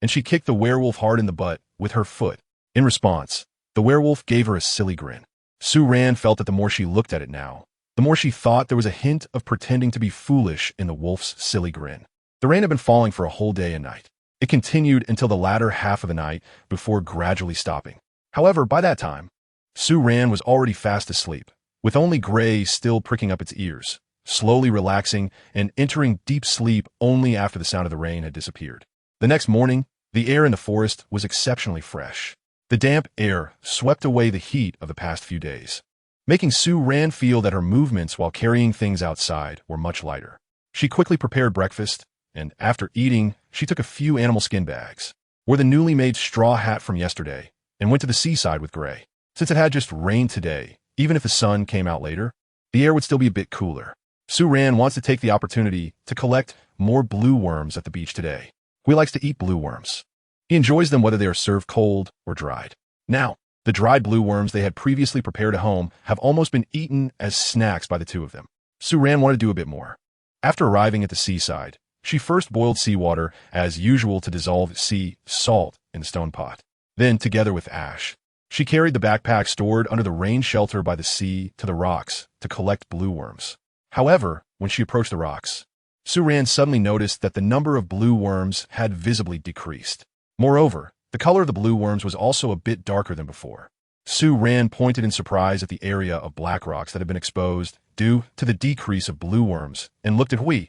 And she kicked the werewolf hard in the butt with her foot. In response, the werewolf gave her a silly grin. Sue Rand felt that the more she looked at it now, the more she thought there was a hint of pretending to be foolish in the wolf's silly grin. The rain had been falling for a whole day and night. It continued until the latter half of the night before gradually stopping. However, by that time, Sue Rand was already fast asleep, with only Gray still pricking up its ears, slowly relaxing and entering deep sleep only after the sound of the rain had disappeared. The next morning, the air in the forest was exceptionally fresh. The damp air swept away the heat of the past few days, making Sue Rand feel that her movements while carrying things outside were much lighter. She quickly prepared breakfast, and after eating, she took a few animal skin bags, wore the newly made straw hat from yesterday, and went to the seaside with Gray. Since it had just rained today, even if the sun came out later, the air would still be a bit cooler. Sue Rand wants to take the opportunity to collect more blue worms at the beach today. He likes to eat blue worms. He enjoys them whether they are served cold or dried. Now, the dried blue worms they had previously prepared at home have almost been eaten as snacks by the two of them. Sue Rand wanted to do a bit more. After arriving at the seaside, she first boiled seawater as usual to dissolve sea salt in the stone pot. Then, together with Ash, she carried the backpack stored under the rain shelter by the sea to the rocks to collect blue worms. However, when she approached the rocks, Sue Rand suddenly noticed that the number of blue worms had visibly decreased. Moreover, the color of the blue worms was also a bit darker than before. Sue Rand pointed in surprise at the area of black rocks that had been exposed due to the decrease of blue worms and looked at Hui,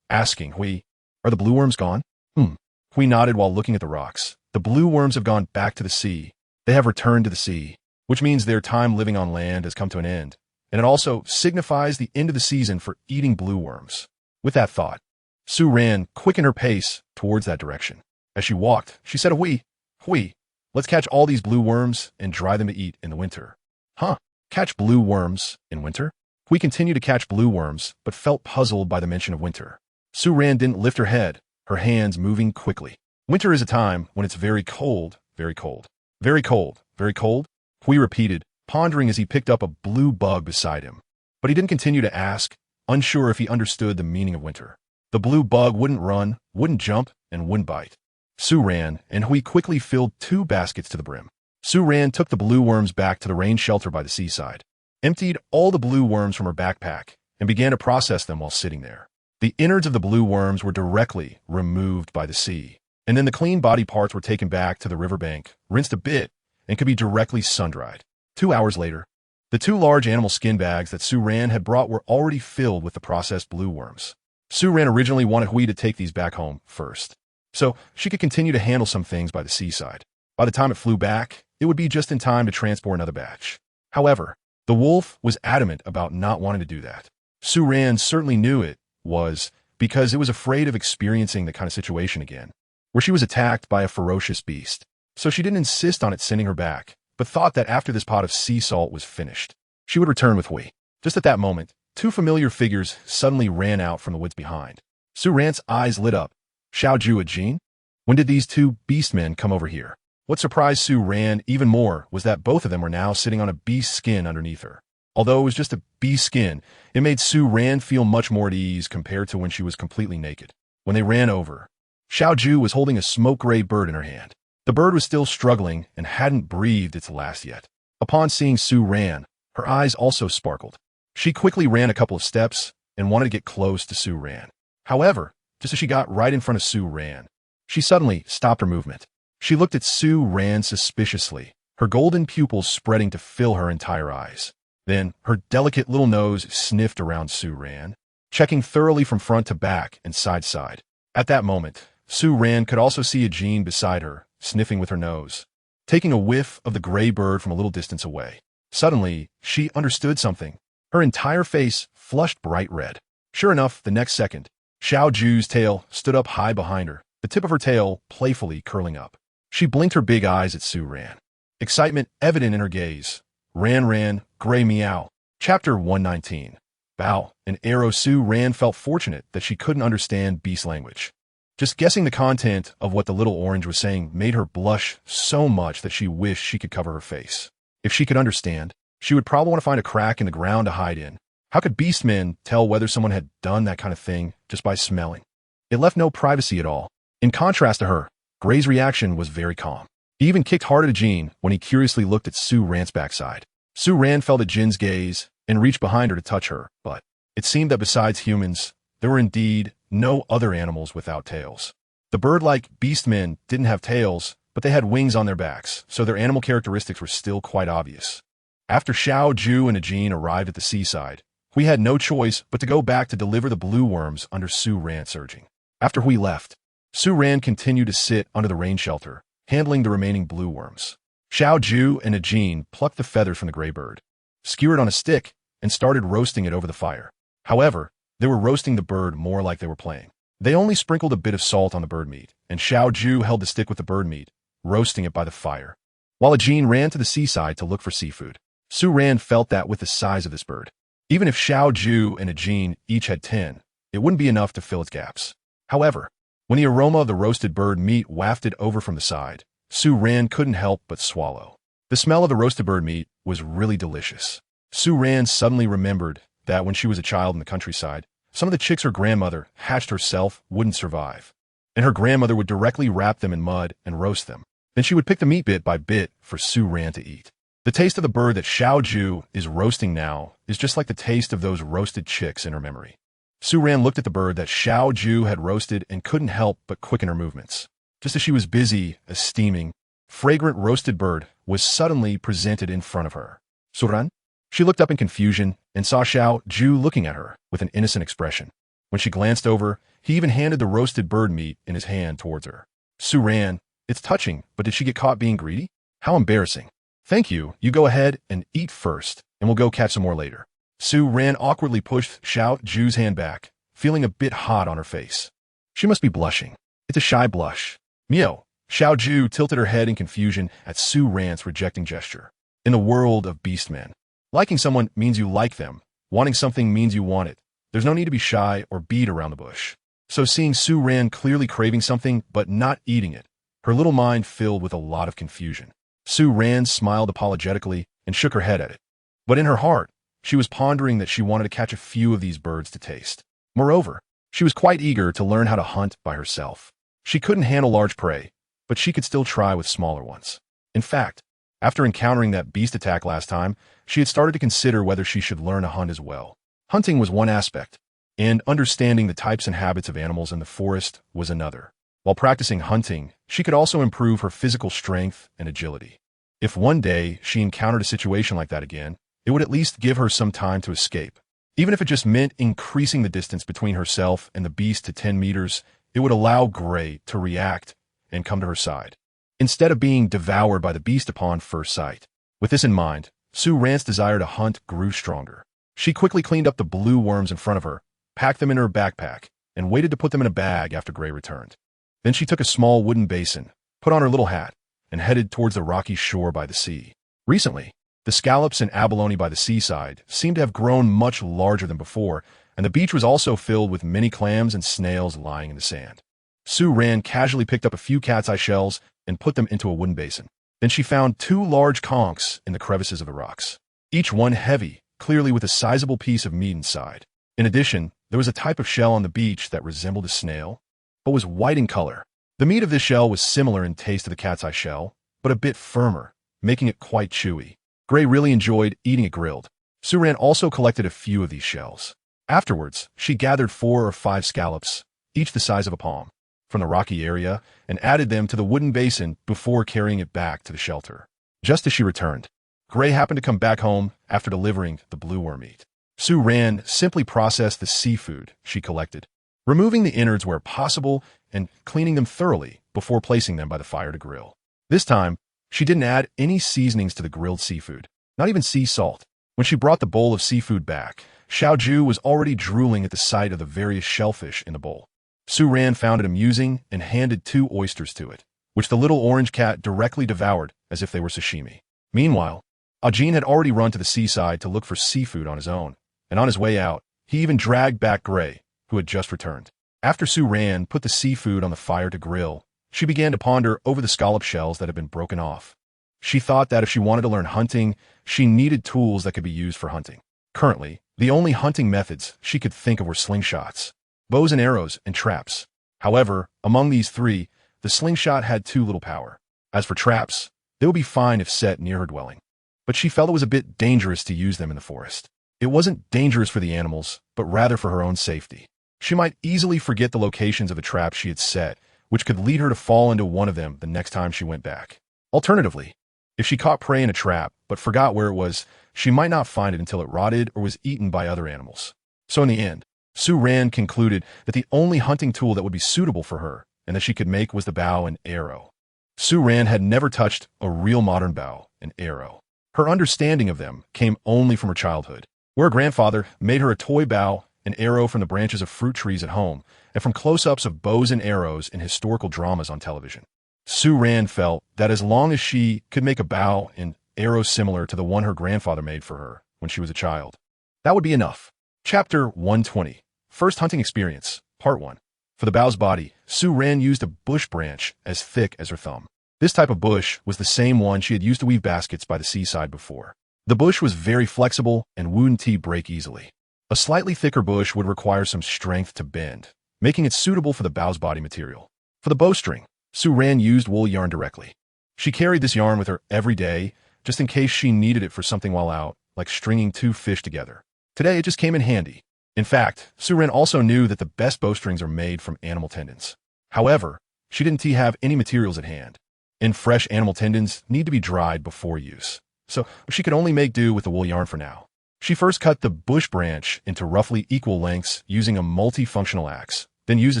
asking, Hui, are the blue worms gone? Hui nodded while looking at the rocks. The blue worms have gone back to the sea. They have returned to the sea, which means their time living on land has come to an end, and it also signifies the end of the season for eating blue worms. With that thought, Sue Rand quickened her pace towards that direction. As she walked, she said to Hui, let's catch all these blue worms and dry them to eat in the winter. Huh? Catch blue worms in winter? Hui continued to catch blue worms, but felt puzzled by the mention of winter. Sue Rand didn't lift her head, her hands moving quickly. Winter is a time when it's very cold, very cold. Very cold, very cold, Hui repeated, pondering as he picked up a blue bug beside him. But he didn't continue to ask, unsure if he understood the meaning of winter. The blue bug wouldn't run, wouldn't jump, and wouldn't bite. Sue Rand and Hui quickly filled 2 baskets to the brim. Sue Rand took the blue worms back to the rain shelter by the seaside, emptied all the blue worms from her backpack, and began to process them while sitting there. The innards of the blue worms were directly removed by the sea, and then the clean body parts were taken back to the riverbank, rinsed a bit, and could be directly sun-dried. 2 hours later, the 2 large animal skin bags that Sue Rand had brought were already filled with the processed blue worms. Sue Rand originally wanted Hui to take these back home first, so she could continue to handle some things by the seaside. By the time it flew back, it would be just in time to transport another batch. However, the wolf was adamant about not wanting to do that. Sue Rand certainly knew it was because it was afraid of experiencing the kind of situation again, where she was attacked by a ferocious beast. So she didn't insist on it sending her back, but thought that after this pot of sea salt was finished, she would return with Hui. Just at that moment, 2 familiar figures suddenly ran out from the woods behind. Sue Rand's eyes lit up. Xiaoju and Jean? When did these 2 beastmen come over here? What surprised Sue Rand even more was that both of them were now sitting on a beast skin underneath her. Although it was just a beast skin, it made Sue Rand feel much more at ease compared to when she was completely naked. When they ran over, Xiaoju was holding a smoke-gray bird in her hand. The bird was still struggling and hadn't breathed its last yet. Upon seeing Sue Rand, her eyes also sparkled. She quickly ran a couple of steps and wanted to get close to Su Ran. However, just as she got right in front of Su Ran, she suddenly stopped her movement. She looked at Su Ran suspiciously, her golden pupils spreading to fill her entire eyes. Then, her delicate little nose sniffed around Su Ran, checking thoroughly from front to back and side to side. At that moment, Su Ran could also see a Jean beside her, sniffing with her nose, taking a whiff of the gray bird from a little distance away. Suddenly, she understood something. Her entire face flushed bright red. Sure enough, the next second, Xiao Ju's tail stood up high behind her, the tip of her tail playfully curling up. She blinked her big eyes at Su Ran, excitement evident in her gaze. Ran, gray meow. Chapter 119. Bow and arrow. Su Ran felt fortunate that she couldn't understand beast language. Just guessing the content of what the little orange was saying made her blush so much that she wished she could cover her face. If she could understand, she would probably want to find a crack in the ground to hide in. How could beastmen tell whether someone had done that kind of thing just by smelling? It left no privacy at all. In contrast to her, Gray's reaction was very calm. He even kicked hard at Jean when he curiously looked at Su Ran's backside. Su Ran felt at Jin's gaze and reached behind her to touch her, but it seemed that besides humans, there were indeed no other animals without tails. The bird-like beastmen didn't have tails, but they had wings on their backs, so their animal characteristics were still quite obvious. After Xiao Ju and Jean arrived at the seaside, we had no choice but to go back to deliver the blue worms under Su Ran's urging. After we left, Su Ran continued to sit under the rain shelter, handling the remaining blue worms. Xiao Ju and Jean plucked the feathers from the gray bird, skewered on a stick, and started roasting it over the fire. However, they were roasting the bird more like they were playing. They only sprinkled a bit of salt on the bird meat, and Xiao Ju held the stick with the bird meat, roasting it by the fire, while Jean ran to the seaside to look for seafood. Su Ran felt that with the size of this bird, even if Xiao Ju and Jean each had 10, it wouldn't be enough to fill its gaps. However, when the aroma of the roasted bird meat wafted over from the side, Su Ran couldn't help but swallow. The smell of the roasted bird meat was really delicious. Su Ran suddenly remembered that when she was a child in the countryside, some of the chicks her grandmother hatched herself wouldn't survive, and her grandmother would directly wrap them in mud and roast them. Then she would pick the meat bit by bit for Su Ran to eat. The taste of the bird that Xiao Ju is roasting now is just like the taste of those roasted chicks in her memory. Su Ran looked at the bird that Xiao Ju had roasted and couldn't help but quicken her movements. Just as she was busy, a steaming, fragrant roasted bird was suddenly presented in front of her. Su Ran? She looked up in confusion and saw Xiao Ju looking at her with an innocent expression. When she glanced over, he even handed the roasted bird meat in his hand towards her. Su Ran, it's touching, but did she get caught being greedy? How embarrassing. Thank you, you go ahead and eat first, and we'll go catch some more later. Su Ran awkwardly pushed Xiao Ju's hand back, feeling a bit hot on her face. She must be blushing. It's a shy blush. Meow. Xiao Ju tilted her head in confusion at Su Ran's rejecting gesture. In the world of beastmen, liking someone means you like them. Wanting something means you want it. There's no need to be shy or beat around the bush. So seeing Su Ran clearly craving something but not eating it, her little mind filled with a lot of confusion. Su Ran smiled apologetically and shook her head at it. But in her heart, she was pondering that she wanted to catch a few of these birds to taste. Moreover, she was quite eager to learn how to hunt by herself. She couldn't handle large prey, but she could still try with smaller ones. In fact, after encountering that beast attack last time, she had started to consider whether she should learn to hunt as well. Hunting was one aspect, and understanding the types and habits of animals in the forest was another. While practicing hunting, she could also improve her physical strength and agility. If one day she encountered a situation like that again, it would at least give her some time to escape. Even if it just meant increasing the distance between herself and the beast to 10 meters, it would allow Gray to react and come to her side, instead of being devoured by the beast upon first sight. With this in mind, Su Ran's desire to hunt grew stronger. She quickly cleaned up the blue worms in front of her, packed them in her backpack, and waited to put them in a bag after Gray returned. Then she took a small wooden basin, put on her little hat, and headed towards the rocky shore by the sea. Recently, the scallops and abalone by the seaside seemed to have grown much larger than before, and the beach was also filled with many clams and snails lying in the sand. Su Ran casually picked up a few cat's eye shells and put them into a wooden basin. Then she found 2 large conchs in the crevices of the rocks, each one heavy, clearly with a sizable piece of meat inside. In addition, there was a type of shell on the beach that resembled a snail, but was white in color. The meat of this shell was similar in taste to the cat's eye shell, but a bit firmer, making it quite chewy. Gray really enjoyed eating it grilled. Su Ran also collected a few of these shells. Afterwards, she gathered 4 or 5 scallops, each the size of a palm, from the rocky area and added them to the wooden basin before carrying it back to the shelter. Just as she returned, Gray happened to come back home after delivering the blue worm meat. Sue Ran simply processed the seafood she collected, removing the innards where possible and cleaning them thoroughly before placing them by the fire to grill. This time, she didn't add any seasonings to the grilled seafood, not even sea salt. When she brought the bowl of seafood back, Xiaoju was already drooling at the sight of the various shellfish in the bowl. Sue Ran found it amusing and handed 2 oysters to it, which the little orange cat directly devoured as if they were sashimi. Meanwhile, Ajin had already run to the seaside to look for seafood on his own, and on his way out, he even dragged back Gray, who had just returned. After Sue Ran put the seafood on the fire to grill, she began to ponder over the scallop shells that had been broken off. She thought that if she wanted to learn hunting, she needed tools that could be used for hunting. Currently, the only hunting methods she could think of were slingshots, bows and arrows, and traps. However, among these 3, the slingshot had too little power. As for traps, they would be fine if set near her dwelling, but she felt it was a bit dangerous to use them in the forest. It wasn't dangerous for the animals, but rather for her own safety. She might easily forget the locations of the traps she had set, which could lead her to fall into one of them the next time she went back. Alternatively, if she caught prey in a trap but forgot where it was, she might not find it until it rotted or was eaten by other animals. So in the end, Sue Ran concluded that the only hunting tool that would be suitable for her and that she could make was the bow and arrow. Sue Ran had never touched a real modern bow and arrow. Her understanding of them came only from her childhood, where her grandfather made her a toy bow and arrow from the branches of fruit trees at home and from close-ups of bows and arrows in historical dramas on television. Sue Ran felt that as long as she could make a bow and arrow similar to the one her grandfather made for her when she was a child, that would be enough. Chapter 120, First Hunting Experience, Part 1. For the bow's body, Sue Ran used a bush branch as thick as her thumb. This type of bush was the same one she had used to weave baskets by the seaside before. The bush was very flexible and wouldn't break easily. A slightly thicker bush would require some strength to bend, making it suitable for the bow's body material. For the bowstring, Sue Ran used wool yarn directly. She carried this yarn with her every day, just in case she needed it for something while out, like stringing 2 fish together. Today, it just came in handy. In fact, Sue Ran also knew that the best bowstrings are made from animal tendons. However, she didn't have any materials at hand, and fresh animal tendons need to be dried before use, so she could only make do with the wool yarn for now. She first cut the bush branch into roughly equal lengths using a multifunctional axe, then used a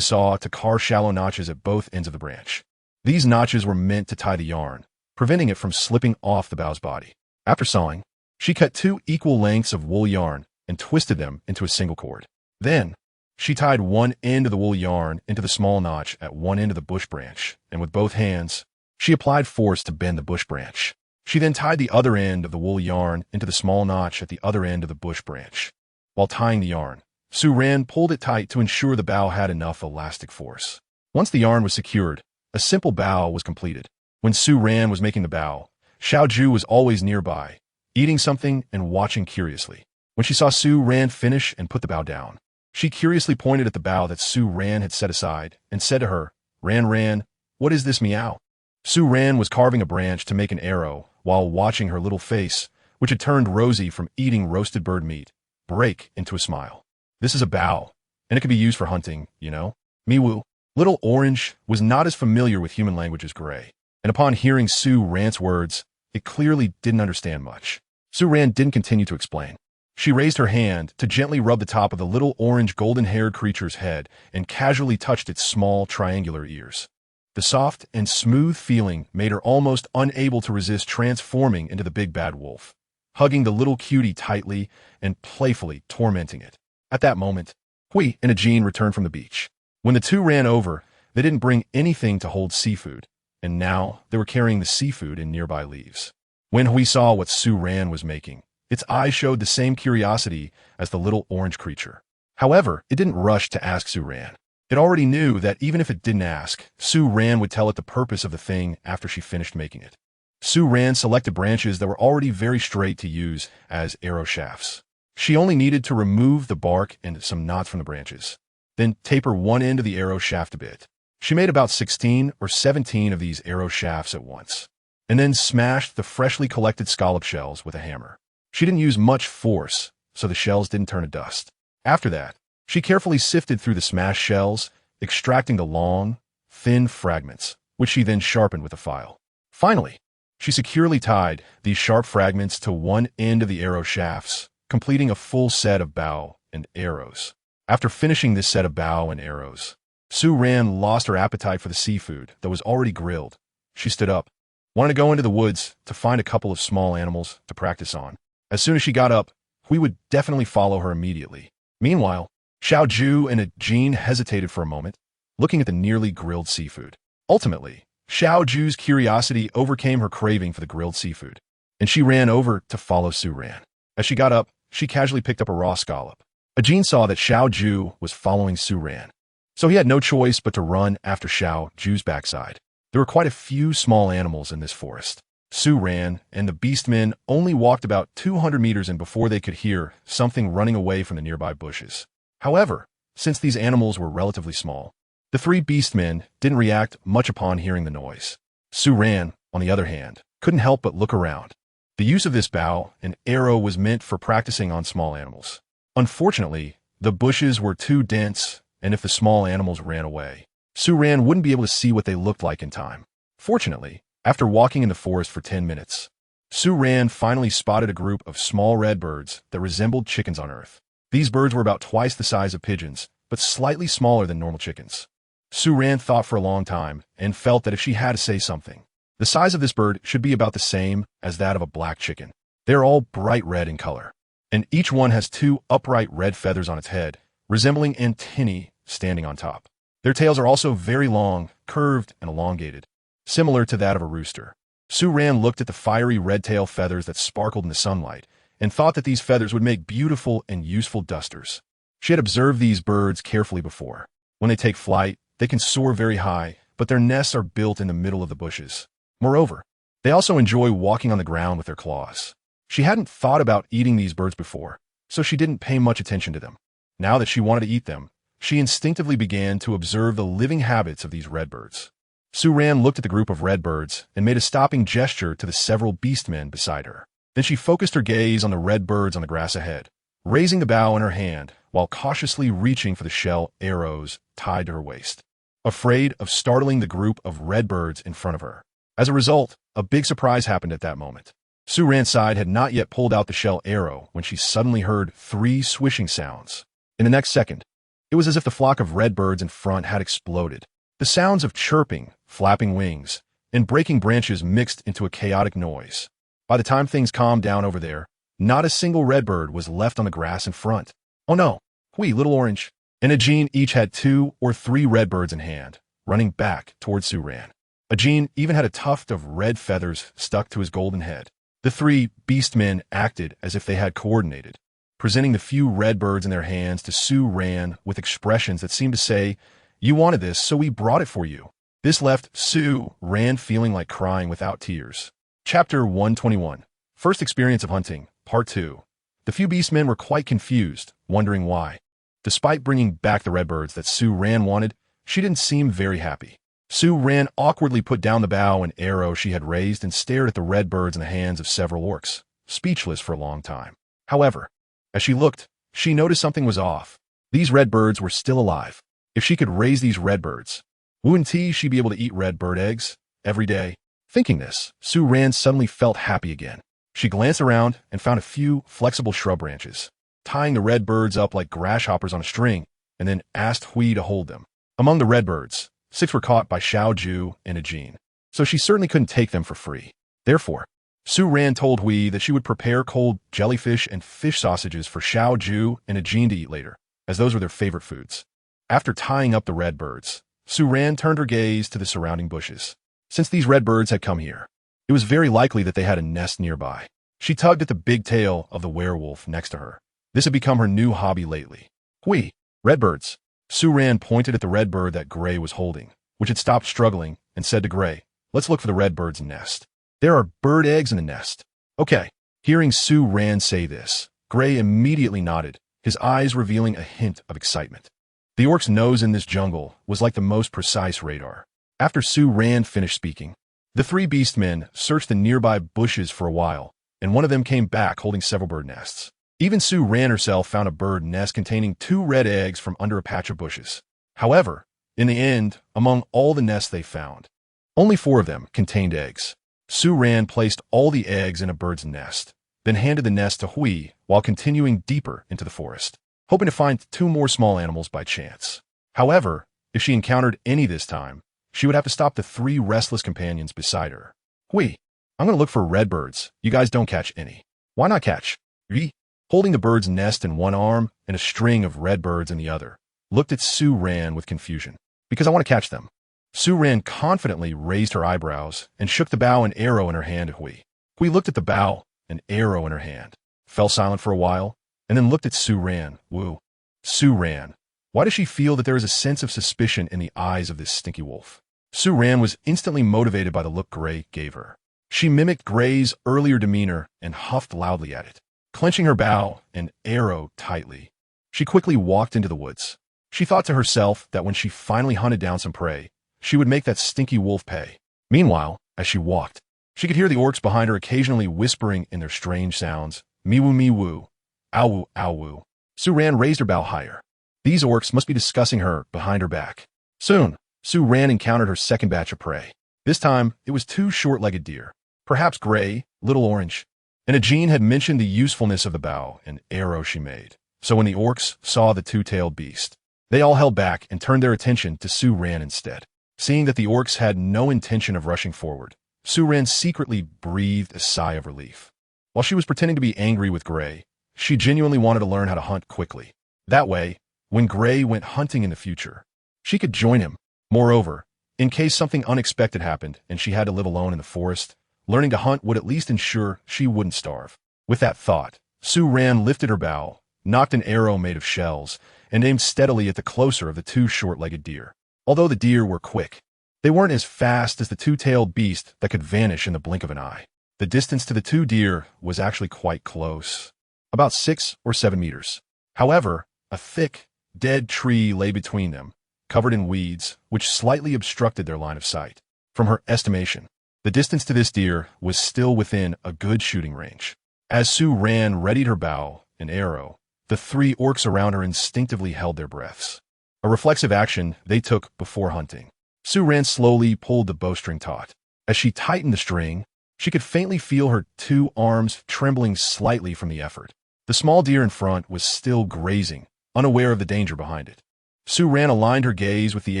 saw to carve shallow notches at both ends of the branch. These notches were meant to tie the yarn, preventing it from slipping off the bow's body. After sawing, she cut 2 equal lengths of wool yarn and twisted them into a single cord. Then, she tied one end of the wool yarn into the small notch at one end of the bush branch, and with both hands, she applied force to bend the bush branch. She then tied the other end of the wool yarn into the small notch at the other end of the bush branch. While tying the yarn, Sue Ran pulled it tight to ensure the bow had enough elastic force. Once the yarn was secured, a simple bow was completed. When Sue Ran was making the bow, Xiaoju was always nearby, eating something and watching curiously. When she saw Sue Ran finish and put the bow down, she curiously pointed at the bow that Sue Ran had set aside and said to her, Ran, what is this meow? Sue Ran was carving a branch to make an arrow while watching her little face, which had turned rosy from eating roasted bird meat, break into a smile. This is a bow, and it can be used for hunting, you know? Miwu. Little Orange was not as familiar with human language as Gray, and upon hearing Sue Ran's words, it clearly didn't understand much. Sue Ran didn't continue to explain. She raised her hand to gently rub the top of the little orange golden-haired creature's head and casually touched its small triangular ears. The soft and smooth feeling made her almost unable to resist transforming into the big bad wolf, hugging the little cutie tightly and playfully tormenting it. At that moment, Hui and Ajin returned from the beach. When the two ran over, they didn't bring anything to hold seafood, and now they were carrying the seafood in nearby leaves. When Hui saw what Sue Ran was making, its eyes showed the same curiosity as the little orange creature. However, it didn't rush to ask Sue Ran. It already knew that even if it didn't ask, Sue Ran would tell it the purpose of the thing after she finished making it. Sue Ran selected branches that were already very straight to use as arrow shafts. She only needed to remove the bark and some knots from the branches, then taper one end of the arrow shaft a bit. She made about 16 or 17 of these arrow shafts at once, and then smashed the freshly collected scallop shells with a hammer. She didn't use much force, so the shells didn't turn to dust. After that, she carefully sifted through the smashed shells, extracting the long, thin fragments, which she then sharpened with a file. Finally, she securely tied these sharp fragments to one end of the arrow shafts, completing a full set of bow and arrows. After finishing this set of bow and arrows, Su-Ran lost her appetite for the seafood that was already grilled. She stood up, wanted to go into the woods to find a couple of small animals to practice on. As soon as she got up, we would definitely follow her immediately. Meanwhile, Xiao and Jean hesitated for a moment, looking at the nearly grilled seafood. Ultimately, Xiaoju's curiosity overcame her craving for the grilled seafood, and she ran over to follow Su-Ran. As she got up, she casually picked up a raw scallop. Jean saw that Xiaoju was following Su-Ran, so he had no choice but to run after Xiaoju's backside. There were quite a few small animals in this forest. Su-Ran and the beastmen only walked about 200 meters in before they could hear something running away from the nearby bushes. However, since these animals were relatively small, the three beastmen didn't react much upon hearing the noise. Su-Ran, on the other hand, couldn't help but look around. The use of this bow and arrow was meant for practicing on small animals. Unfortunately, the bushes were too dense, and if the small animals ran away, Su-Ran wouldn't be able to see what they looked like in time. Fortunately, after walking in the forest for 10 minutes, Su-Ran finally spotted a group of small red birds that resembled chickens on Earth. These birds were about twice the size of pigeons, but slightly smaller than normal chickens. Su-Ran thought for a long time and felt that if she had to say something, the size of this bird should be about the same as that of a black chicken. They are all bright red in color, and each one has two upright red feathers on its head, resembling antennae standing on top. Their tails are also very long, curved, and elongated, similar to that of a rooster. Su-Ran looked at the fiery red tail feathers that sparkled in the sunlight and thought that these feathers would make beautiful and useful dusters. She had observed these birds carefully before. When they take flight, they can soar very high, but their nests are built in the middle of the bushes. Moreover, they also enjoy walking on the ground with their claws. She hadn't thought about eating these birds before, so she didn't pay much attention to them. Now that she wanted to eat them, she instinctively began to observe the living habits of these redbirds. Su-Ran looked at the group of redbirds and made a stopping gesture to the several beastmen beside her. Then she focused her gaze on the redbirds on the grass ahead, raising the bow in her hand while cautiously reaching for the shell arrows tied to her waist, afraid of startling the group of redbirds in front of her. As a result, a big surprise happened at that moment. Su-Ran's side had not yet pulled out the shell arrow when she suddenly heard 3 swishing sounds. In the next second, it was as if the flock of redbirds in front had exploded. The sounds of chirping, flapping wings, and breaking branches mixed into a chaotic noise. By the time things calmed down over there, not a single redbird was left on the grass in front. Oh no, wee little orange. And Jean each had 2 or 3 redbirds in hand, running back towards Su-Ran. Jean even had a tuft of red feathers stuck to his golden head. The 3 beastmen acted as if they had coordinated, presenting the few redbirds in their hands to Su-Ran with expressions that seemed to say, "You wanted this, so we brought it for you." This left Su-Ran feeling like crying without tears. Chapter 121. First Experience of Hunting, Part 2. The few beastmen were quite confused, wondering why. Despite bringing back the redbirds that Su-Ran wanted, she didn't seem very happy. Su-Ran awkwardly put down the bow and arrow she had raised and stared at the redbirds in the hands of several orcs, speechless for a long time. However, as she looked, she noticed something was off. These redbirds were still alive. If she could raise these redbirds, wouldn't she be able to eat redbird eggs every day? Thinking this, Su-Ran suddenly felt happy again. She glanced around and found a few flexible shrub branches, tying the redbirds up like grasshoppers on a string, and then asked Hui to hold them. Among the redbirds, 6 were caught by Xiaoju and Jean, so she certainly couldn't take them for free. Therefore, Su-Ran told Hui that she would prepare cold jellyfish and fish sausages for Xiaoju and Jean to eat later, as those were their favorite foods. After tying up the redbirds, Su-Ran turned her gaze to the surrounding bushes. Since these redbirds had come here, it was very likely that they had a nest nearby. She tugged at the big tail of the werewolf next to her. This had become her new hobby lately. Hui, redbirds. Su-Ran pointed at the redbird that Gray was holding, which had stopped struggling, and said to Gray, "Let's look for the redbird's nest. There are bird eggs in the nest." Okay. Hearing Su-Ran say this, Gray immediately nodded, his eyes revealing a hint of excitement. The orc's nose in this jungle was like the most precise radar. After Su-Ran finished speaking, the 3 beastmen searched the nearby bushes for a while, and one of them came back holding several bird nests. Even Sue Ran herself found a bird nest containing 2 red eggs from under a patch of bushes. However, in the end, among all the nests they found, only 4 of them contained eggs. Sue Ran placed all the eggs in a bird's nest, then handed the nest to Hui while continuing deeper into the forest, hoping to find 2 more small animals by chance. However, if she encountered any this time, she would have to stop the 3 restless companions beside her. Hui, I'm going to look for redbirds. You guys don't catch any. Why not catch? Hui, holding the bird's nest in one arm and a string of redbirds in the other, looked at Sue Ran with confusion. Because I want to catch them. Sue Ran confidently raised her eyebrows and shook the bow and arrow in her hand at Hui. Hui looked at the bow and arrow in her hand, fell silent for a while, and then looked at Sue Ran. Woo. Sue Ran. Why does she feel that there is a sense of suspicion in the eyes of this stinky wolf? Sue Ran was instantly motivated by the look Gray gave her. She mimicked Gray's earlier demeanor and huffed loudly at it, clenching her bow and arrow tightly. She quickly walked into the woods. She thought to herself that when she finally hunted down some prey, she would make that stinky wolf pay. Meanwhile, as she walked, she could hear the orcs behind her occasionally whispering in their strange sounds, "Me-woo, me-woo, ow-woo, ow-woo." Sue Ran raised her bow higher. These orcs must be discussing her behind her back. Soon, Sue Ran encountered her second batch of prey. This time, it was 2 short-legged deer, perhaps gray, little orange, and Ajin had mentioned the usefulness of the bow and arrow she made. So when the orcs saw the 2-tailed beast, they all held back and turned their attention to Sue Ran instead. Seeing that the orcs had no intention of rushing forward, Sue Ran secretly breathed a sigh of relief. While she was pretending to be angry with Gray, she genuinely wanted to learn how to hunt quickly. That way, when Gray went hunting in the future, she could join him. Moreover, in case something unexpected happened and she had to live alone in the forest, learning to hunt would at least ensure she wouldn't starve. With that thought, Sue Ran lifted her bow, knocked an arrow made of shells, and aimed steadily at the closer of the 2 short-legged deer. Although the deer were quick, they weren't as fast as the 2-tailed beast that could vanish in the blink of an eye. The distance to the 2 deer was actually quite close, about 6 or 7 meters. However, a thick, dead tree lay between them, covered in weeds, which slightly obstructed their line of sight. From her estimation, the distance to this deer was still within a good shooting range. As Sue Ran readied her bow and arrow, the 3 orcs around her instinctively held their breaths, a reflexive action they took before hunting. Sue Ran slowly pulled the bowstring taut. As she tightened the string, she could faintly feel her 2 arms trembling slightly from the effort. The small deer in front was still grazing, unaware of the danger behind it. Sue Ran aligned her gaze with the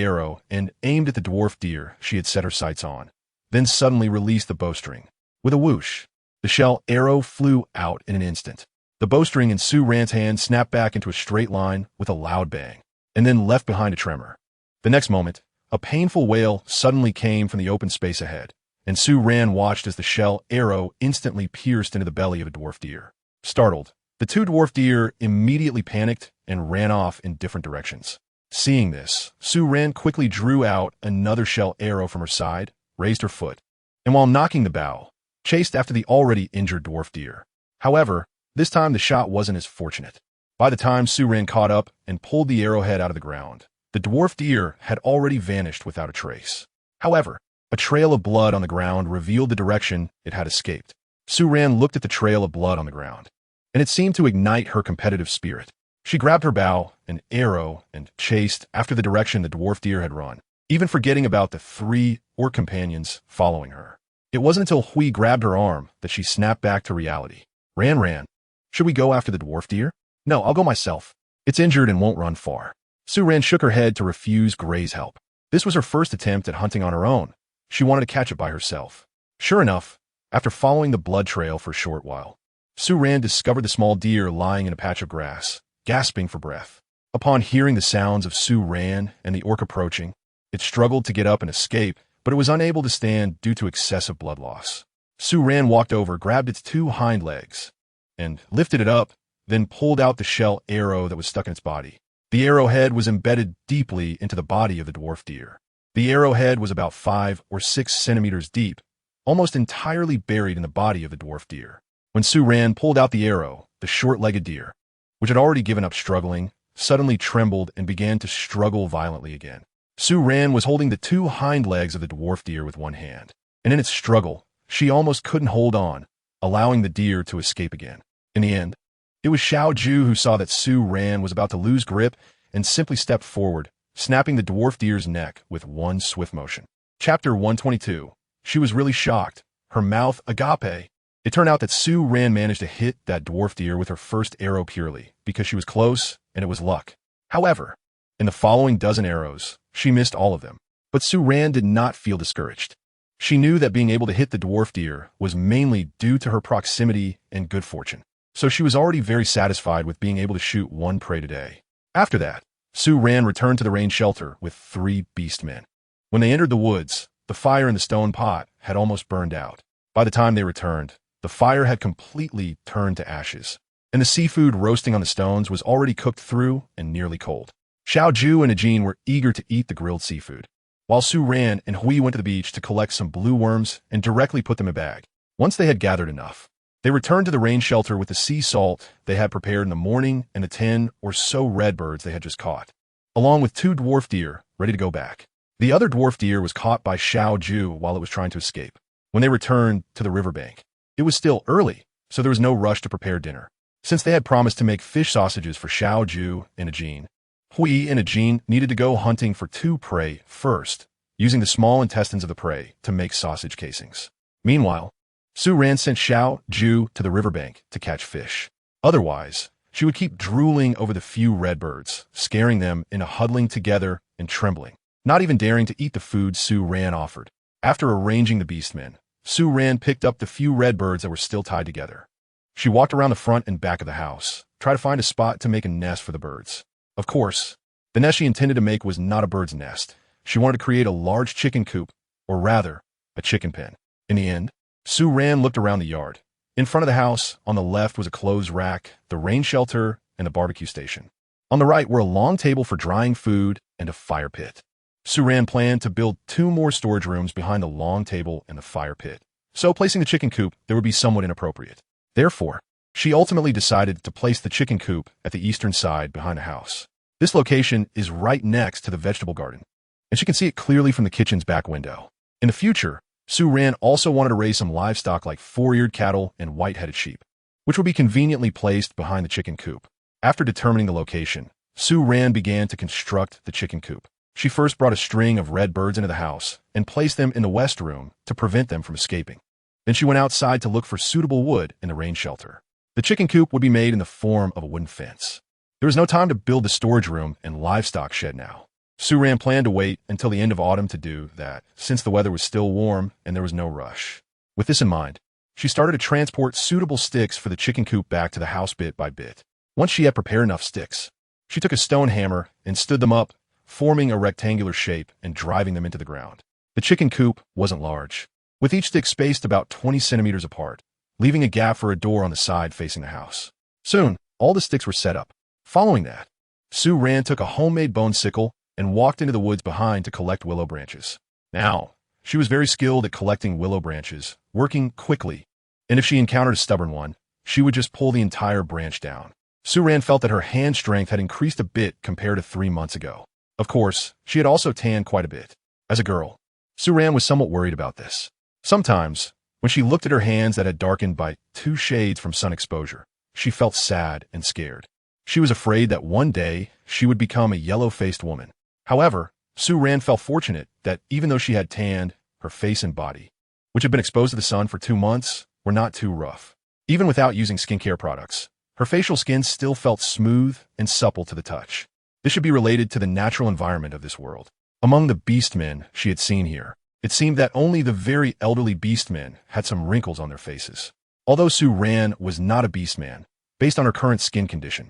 arrow and aimed at the dwarf deer she had set her sights on, then suddenly released the bowstring. With a whoosh, the shell arrow flew out in an instant. The bowstring in Sue Ran's hand snapped back into a straight line with a loud bang, and then left behind a tremor. The next moment, a painful wail suddenly came from the open space ahead, and Sue Ran watched as the shell arrow instantly pierced into the belly of a dwarf deer. Startled, the 2 dwarf deer immediately panicked and ran off in different directions. Seeing this, Sue Ran quickly drew out another shell arrow from her side, raised her foot, and while knocking the bow, chased after the already injured dwarf deer. However, this time the shot wasn't as fortunate. By the time Sue Ran caught up and pulled the arrowhead out of the ground, the dwarf deer had already vanished without a trace. However, a trail of blood on the ground revealed the direction it had escaped. Sue Ran looked at the trail of blood on the ground, and it seemed to ignite her competitive spirit. She grabbed her bow and arrow and chased after the direction the dwarf deer had run, even forgetting about the 3 orc companions following her. It wasn't until Hui grabbed her arm that she snapped back to reality. Ran. Should we go after the dwarf deer? No, I'll go myself. It's injured and won't run far. Sue Ran shook her head to refuse Gray's help. This was her first attempt at hunting on her own. She wanted to catch it by herself. Sure enough, after following the blood trail for a short while, Sue Ran discovered the small deer lying in a patch of grass, gasping for breath. Upon hearing the sounds of Sue Ran and the orc approaching, it struggled to get up and escape, but it was unable to stand due to excessive blood loss. Sue Ran walked over, grabbed its 2 hind legs, and lifted it up, then pulled out the shell arrow that was stuck in its body. The arrowhead was embedded deeply into the body of the dwarf deer. The arrowhead was about 5 or 6 centimeters deep, almost entirely buried in the body of the dwarf deer. When Sue Ran pulled out the arrow, the short-legged deer, which had already given up struggling, suddenly trembled and began to struggle violently again. Sue Ran was holding the 2 hind legs of the dwarf deer with one hand, and in its struggle, she almost couldn't hold on, allowing the deer to escape again. In the end, It was Xiao Ju who saw that Su Ran was about to lose grip and simply stepped forward, snapping the dwarf deer's neck with one swift motion. Chapter 122. She was really shocked. Her mouth agape. It turned out that Su Ran managed to hit that dwarf deer with her first arrow purely because she was close and it was luck. However, in the following dozen arrows, she missed all of them. But Su Ran did not feel discouraged. She knew that being able to hit the dwarf deer was mainly due to her proximity and good fortune. So she was already very satisfied with being able to shoot one prey today. After that, Su Ran returned to the rain shelter with 3 beastmen. When they entered the woods, the fire in the stone pot had almost burned out. By the time they returned, the fire had completely turned to ashes, and the seafood roasting on the stones was already cooked through and nearly cold. Xiao Ju and Ajin were eager to eat the grilled seafood, while Su Ran and Hui went to the beach to collect some blue worms and directly put them in a bag. Once they had gathered enough, they returned to the rain shelter with the sea salt they had prepared in the morning and the 10 or so redbirds they had just caught, along with 2 dwarf deer ready to go back. The other dwarf deer was caught by Xiao Ju while it was trying to escape. When they returned to the riverbank, it was still early, so there was no rush to prepare dinner. Since they had promised to make fish sausages for Xiao Ju and Ajin, Hui and Ajin needed to go hunting for 2 prey first, using the small intestines of the prey to make sausage casings. Meanwhile, Su Ran sent Xiao Ju to the riverbank to catch fish. Otherwise, she would keep drooling over the few redbirds, scaring them into huddling together and trembling, not even daring to eat the food Su Ran offered. After arranging the beastmen, Su Ran picked up the few redbirds that were still tied together. She walked around the front and back of the house, tried to find a spot to make a nest for the birds. Of course, the nest she intended to make was not a bird's nest. She wanted to create a large chicken coop, or rather, a chicken pen. In the end, Su Ran looked around the yard. In front of the house, on the left was a clothes rack, the rain shelter, and the barbecue station. On the right were a long table for drying food and a fire pit. Su Ran planned to build 2 more storage rooms behind the long table and the fire pit, so placing the chicken coop there would be somewhat inappropriate. Therefore, she ultimately decided to place the chicken coop at the eastern side behind the house. This location is right next to the vegetable garden, and she can see it clearly from the kitchen's back window. In the future, Su Ran also wanted to raise some livestock like 4-eared cattle and white-headed sheep, which would be conveniently placed behind the chicken coop. After determining the location, Su Ran began to construct the chicken coop. She first brought a string of red birds into the house and placed them in the west room to prevent them from escaping. Then she went outside to look for suitable wood in the rain shelter. The chicken coop would be made in the form of a wooden fence. There was no time to build the storage room and livestock shed now. Su Ran planned to wait until the end of autumn to do that, since the weather was still warm and there was no rush. With this in mind, she started to transport suitable sticks for the chicken coop back to the house bit by bit. Once she had prepared enough sticks, she took a stone hammer and stood them up, forming a rectangular shape and driving them into the ground. The chicken coop wasn't large, with each stick spaced about 20 centimeters apart, leaving a gap for a door on the side facing the house. Soon, all the sticks were set up. Following that, Su Ran took a homemade bone sickle and walked into the woods behind to collect willow branches. Now, she was very skilled at collecting willow branches, working quickly, and if she encountered a stubborn one, she would just pull the entire branch down. Su Ran felt that her hand strength had increased a bit compared to 3 months ago. Of course, she had also tanned quite a bit. As a girl, Su Ran was somewhat worried about this. Sometimes, when she looked at her hands that had darkened by 2 shades from sun exposure, she felt sad and scared. She was afraid that one day she would become a yellow-faced woman. However, Su Ran felt fortunate that even though she had tanned, her face and body, which had been exposed to the sun for 2 months, were not too rough. Even without using skincare products, her facial skin still felt smooth and supple to the touch. This should be related to the natural environment of this world. Among the beastmen she had seen here, it seemed that only the very elderly beastmen had some wrinkles on their faces. Although Su Ran was not a beastman, based on her current skin condition,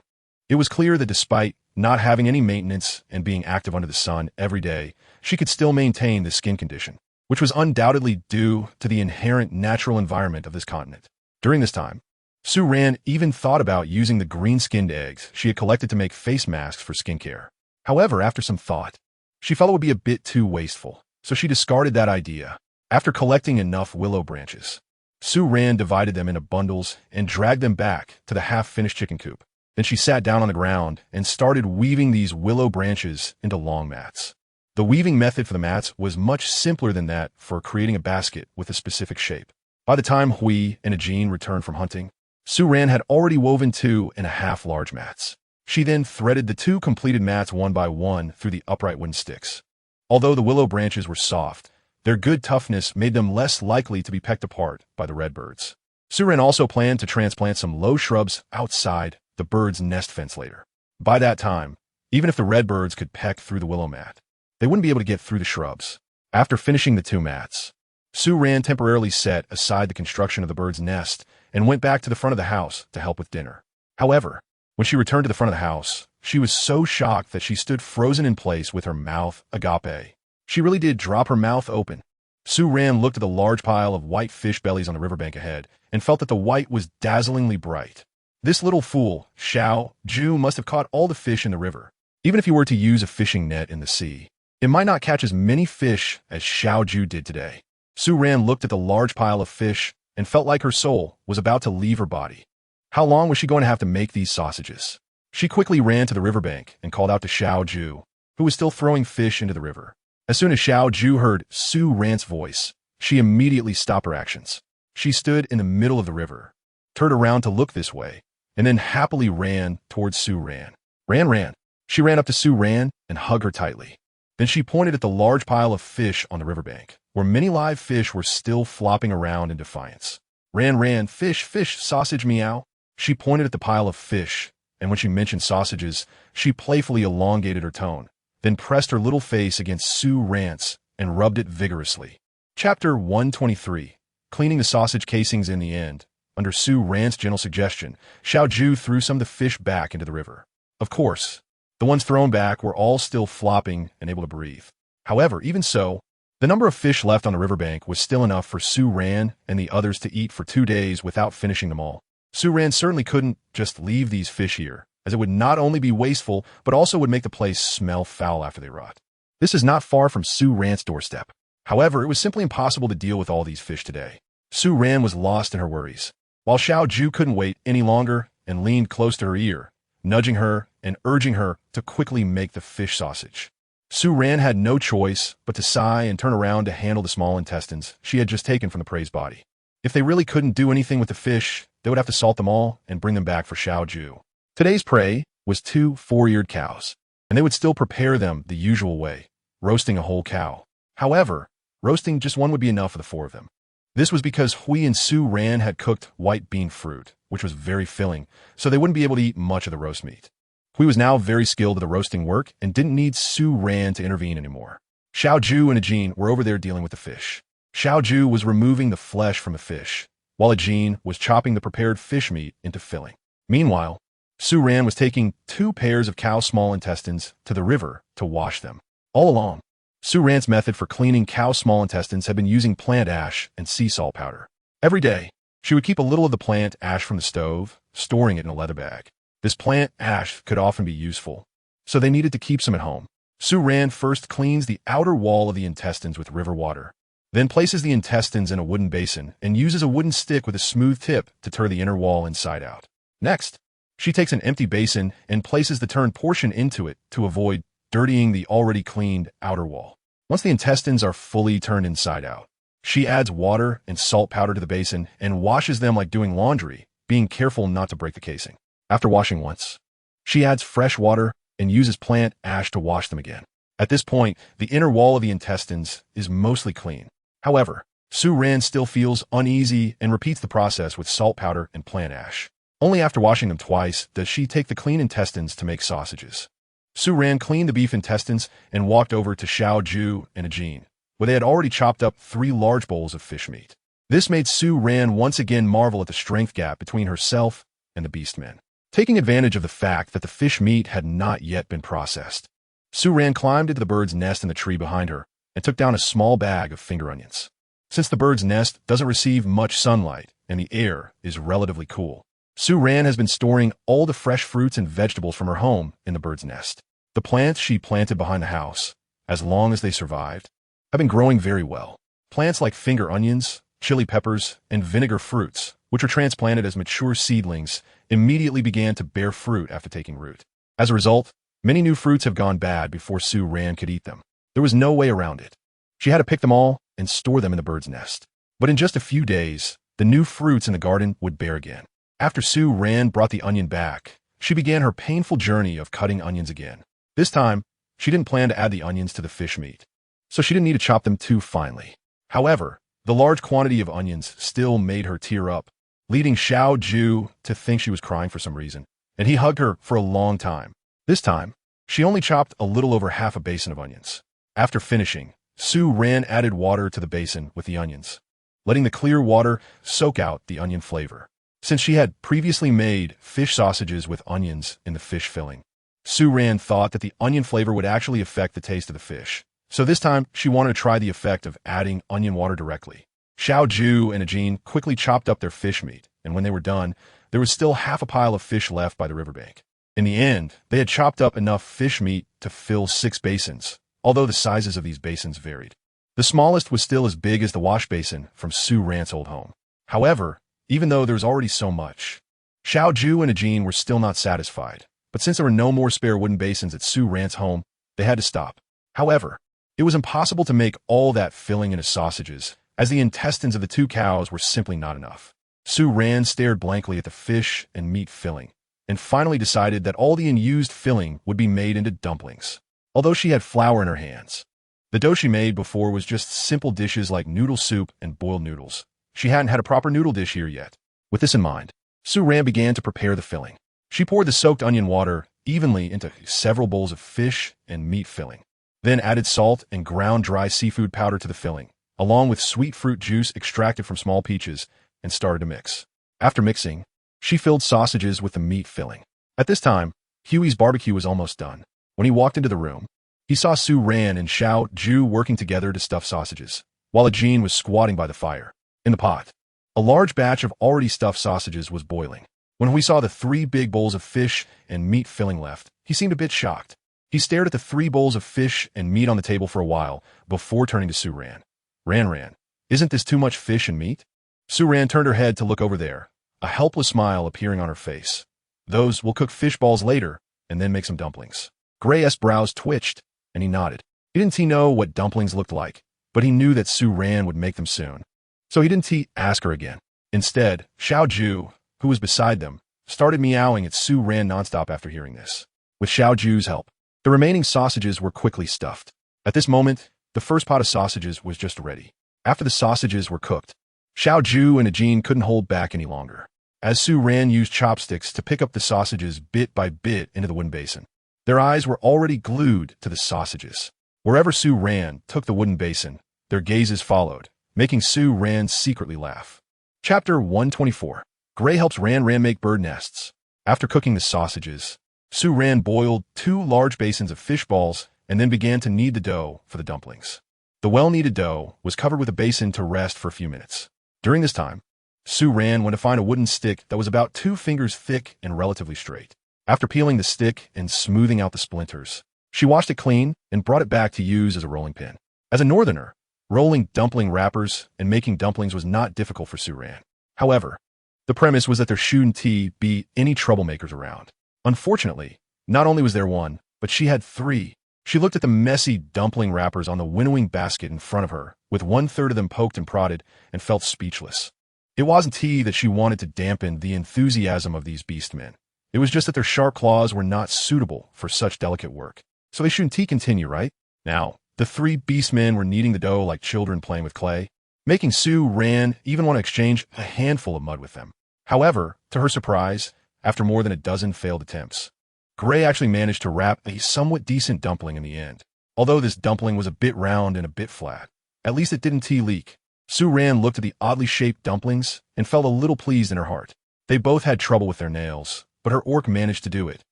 it was clear that despite not having any maintenance and being active under the sun every day, she could still maintain this skin condition, which was undoubtedly due to the inherent natural environment of this continent. During this time, Su Ran even thought about using the green-skinned eggs she had collected to make face masks for skincare. However, after some thought, she felt it would be a bit too wasteful, so she discarded that idea. After collecting enough willow branches, Su Ran divided them into bundles and dragged them back to the half-finished chicken coop. Then she sat down on the ground and started weaving these willow branches into long mats. The weaving method for the mats was much simpler than that for creating a basket with a specific shape. By the time Hui and Ajin returned from hunting, Sue-Ran had already woven 2.5 large mats. She then threaded the 2 completed mats one by one through the upright wooden sticks. Although the willow branches were soft, their good toughness made them less likely to be pecked apart by the redbirds. Sue-Ran also planned to transplant some low shrubs outside the bird's nest fence later. By that time, even if the redbirds could peck through the willow mat, they wouldn't be able to get through the shrubs. After finishing the 2 mats, Sue-Ran temporarily set aside the construction of the bird's nest and went back to the front of the house to help with dinner. However, when she returned to the front of the house, she was so shocked that she stood frozen in place with her mouth agape. She really did drop her mouth open. Sue-Ran looked at the large pile of white fish bellies on the riverbank ahead and felt that the white was dazzlingly bright. This little fool, Xiao-Ju, must have caught all the fish in the river. Even if you were to use a fishing net in the sea, it might not catch as many fish as Xiao-Ju did today. Sue-Ran looked at the large pile of fish and felt like her soul was about to leave her body. How long was she going to have to make these sausages? She quickly ran to the riverbank and called out to Xiao-Ju, who was still throwing fish into the river. As soon as Xiao-Ju heard Sue-Ran's voice, she immediately stopped her actions. She stood in the middle of the river, turned around to look this way, and then happily ran towards Sue-Ran. Ran. She ran up to Sue-Ran and hugged her tightly. Then she pointed at the large pile of fish on the riverbank, where many live fish were still flopping around in defiance. Ran, fish, sausage, meow. She pointed at the pile of fish, and when she mentioned sausages, she playfully elongated her tone, then pressed her little face against Sue-Ran's and rubbed it vigorously. Chapter 123. Cleaning the sausage casings. In the end, under Sue-Ran's gentle suggestion, Xiao-Ju threw some of the fish back into the river. Of course, the ones thrown back were all still flopping and able to breathe. However, even so, the number of fish left on the riverbank was still enough for Sue-Ran and the others to eat for 2 days without finishing them all. Sue-Ran certainly couldn't just leave these fish here, as it would not only be wasteful, but also would make the place smell foul after they rot. This is not far from Sue-Ran's doorstep. However, it was simply impossible to deal with all these fish today. Sue-Ran was lost in her worries, while Xiao-Ju couldn't wait any longer and leaned close to her ear, nudging her and urging her to quickly make the fish sausage. Sue-Ran had no choice but to sigh and turn around to handle the small intestines she had just taken from the prey's body. If they really couldn't do anything with the fish, they would have to salt them all and bring them back for Xiao-Ju. Today's prey was 2 4-eared cows, and they would still prepare them the usual way, roasting a whole cow. However, roasting just one would be enough for the 4 of them. This was because Hui and Sue-Ran had cooked white bean fruit, which was very filling, so they wouldn't be able to eat much of the roast meat. Hui was now very skilled at the roasting work and didn't need Sue-Ran to intervene anymore. Xiao-Ju and Ajin were over there dealing with the fish. Xiao-Ju was removing the flesh from the fish, while Ajin was chopping the prepared fish meat into filling. Meanwhile, Sue-Ran was taking 2 pairs of cow small intestines to the river to wash them. All along, Sue-Ran's method for cleaning cow small intestines had been using plant ash and sea salt powder. Every day, she would keep a little of the plant ash from the stove, storing it in a leather bag. This plant ash could often be useful, so they needed to keep some at home. Sue-Ran first cleans the outer wall of the intestines with river water, then places the intestines in a wooden basin and uses a wooden stick with a smooth tip to turn the inner wall inside out. Next, she takes an empty basin and places the turned portion into it to avoid dirtying the already cleaned outer wall. Once the intestines are fully turned inside out, she adds water and salt powder to the basin and washes them like doing laundry, being careful not to break the casing. After washing once, she adds fresh water and uses plant ash to wash them again. At this point, the inner wall of the intestines is mostly clean. However, Sue-Ran still feels uneasy and repeats the process with salt powder and plant ash. Only after washing them twice does she take the clean intestines to make sausages. Sue-Ran cleaned the beef intestines and walked over to Xiao-Ju and Ajin, where they had already chopped up 3 large bowls of fish meat. This made Sue-Ran once again marvel at the strength gap between herself and the beastmen. Taking advantage of the fact that the fish meat had not yet been processed, Sue-Ran climbed into the bird's nest in the tree behind her and took down a small bag of finger onions. Since the bird's nest doesn't receive much sunlight and the air is relatively cool, Sue-Ran has been storing all the fresh fruits and vegetables from her home in the bird's nest. The plants she planted behind the house, as long as they survived, have been growing very well. Plants like finger onions, chili peppers, and vinegar fruits, which were transplanted as mature seedlings, immediately began to bear fruit after taking root. As a result, many new fruits have gone bad before Sue-Ran could eat them. There was no way around it. She had to pick them all and store them in the bird's nest. But in just a few days, the new fruits in the garden would bear again. After Su Ran brought the onion back, she began her painful journey of cutting onions again. This time, she didn't plan to add the onions to the fish meat, so she didn't need to chop them too finely. However, the large quantity of onions still made her tear up, leading Xiao Ju to think she was crying for some reason, and he hugged her for a long time. This time, she only chopped a little over half a basin of onions. After finishing, Su Ran added water to the basin with the onions, letting the clear water soak out the onion flavor. Since she had previously made fish sausages with onions in the fish filling, Su Ran thought that the onion flavor would actually affect the taste of the fish. So this time, she wanted to try the effect of adding onion water directly. Xiao Ju and Ajin quickly chopped up their fish meat, and when they were done, there was still half a pile of fish left by the riverbank. In the end, they had chopped up enough fish meat to fill 6 basins, although the sizes of these basins varied. The smallest was still as big as the wash basin from Su Ran's old home. However, even though there was already so much, Xiao Ju and Ajin were still not satisfied. But since there were no more spare wooden basins at Su Ran's home, they had to stop. However, it was impossible to make all that filling into sausages, as the intestines of the 2 cows were simply not enough. Su Ran stared blankly at the fish and meat filling, and finally decided that all the unused filling would be made into dumplings. Although she had flour in her hands, the dough she made before was just simple dishes like noodle soup and boiled noodles. She hadn't had a proper noodle dish here yet. With this in mind, Su Ran began to prepare the filling. She poured the soaked onion water evenly into several bowls of fish and meat filling, then added salt and ground dry seafood powder to the filling, along with sweet fruit juice extracted from small peaches, and started to mix. After mixing, she filled sausages with the meat filling. At this time, Huey's barbecue was almost done. When he walked into the room, he saw Su Ran and Xiao Ju working together to stuff sausages, while Ajin was squatting by the fire. In the pot, a large batch of already stuffed sausages was boiling. When we saw the 3 big bowls of fish and meat filling left, he seemed a bit shocked. He stared at the 3 bowls of fish and meat on the table for a while before turning to Su Ran. Ran, isn't this too much fish and meat? Su Ran turned her head to look over there, a helpless smile appearing on her face. Those will cook fish balls later and then make some dumplings. Gray's brows twitched, and he nodded. He didn't know what dumplings looked like, but he knew that Su Ran would make them soon. So he didn't ask her again. Instead, Xiao Ju, who was beside them, started meowing at Su Ran nonstop after hearing this. With Xiao Ju's help, the remaining sausages were quickly stuffed. At this moment, the first pot of sausages was just ready. After the sausages were cooked, Xiao Ju and Ajin couldn't hold back any longer, as Su Ran used chopsticks to pick up the sausages bit by bit into the wooden basin. Their eyes were already glued to the sausages. Wherever Su Ran took the wooden basin, their gazes followed, making Su Ran secretly laugh. Chapter 124. Gray helps Ran make bird nests. After cooking the sausages, Su Ran boiled 2 large basins of fish balls and then began to knead the dough for the dumplings. The well-kneaded dough was covered with a basin to rest for a few minutes. During this time, Su Ran went to find a wooden stick that was about 2 fingers thick and relatively straight. After peeling the stick and smoothing out the splinters, she washed it clean and brought it back to use as a rolling pin. As a northerner, rolling dumpling wrappers and making dumplings was not difficult for Su Ran. However, the premise was that there shouldn't be any troublemakers around. Unfortunately, not only was there one, but she had 3. She looked at the messy dumpling wrappers on the winnowing basket in front of her, with 1/3 of them poked and prodded, and felt speechless. It wasn't that she wanted to dampen the enthusiasm of these beastmen. It was just that their sharp claws were not suitable for such delicate work. So they shouldn't continue, right? Now, the 3 beastmen were kneading the dough like children playing with clay, making Su Ran even want to exchange a handful of mud with them. However, to her surprise, after more than a dozen failed attempts, Gray actually managed to wrap a somewhat decent dumpling in the end. Although this dumpling was a bit round and a bit flat, at least it didn't leak. Su Ran looked at the oddly shaped dumplings and felt a little pleased in her heart. They both had trouble with their nails, but her orc managed to do it.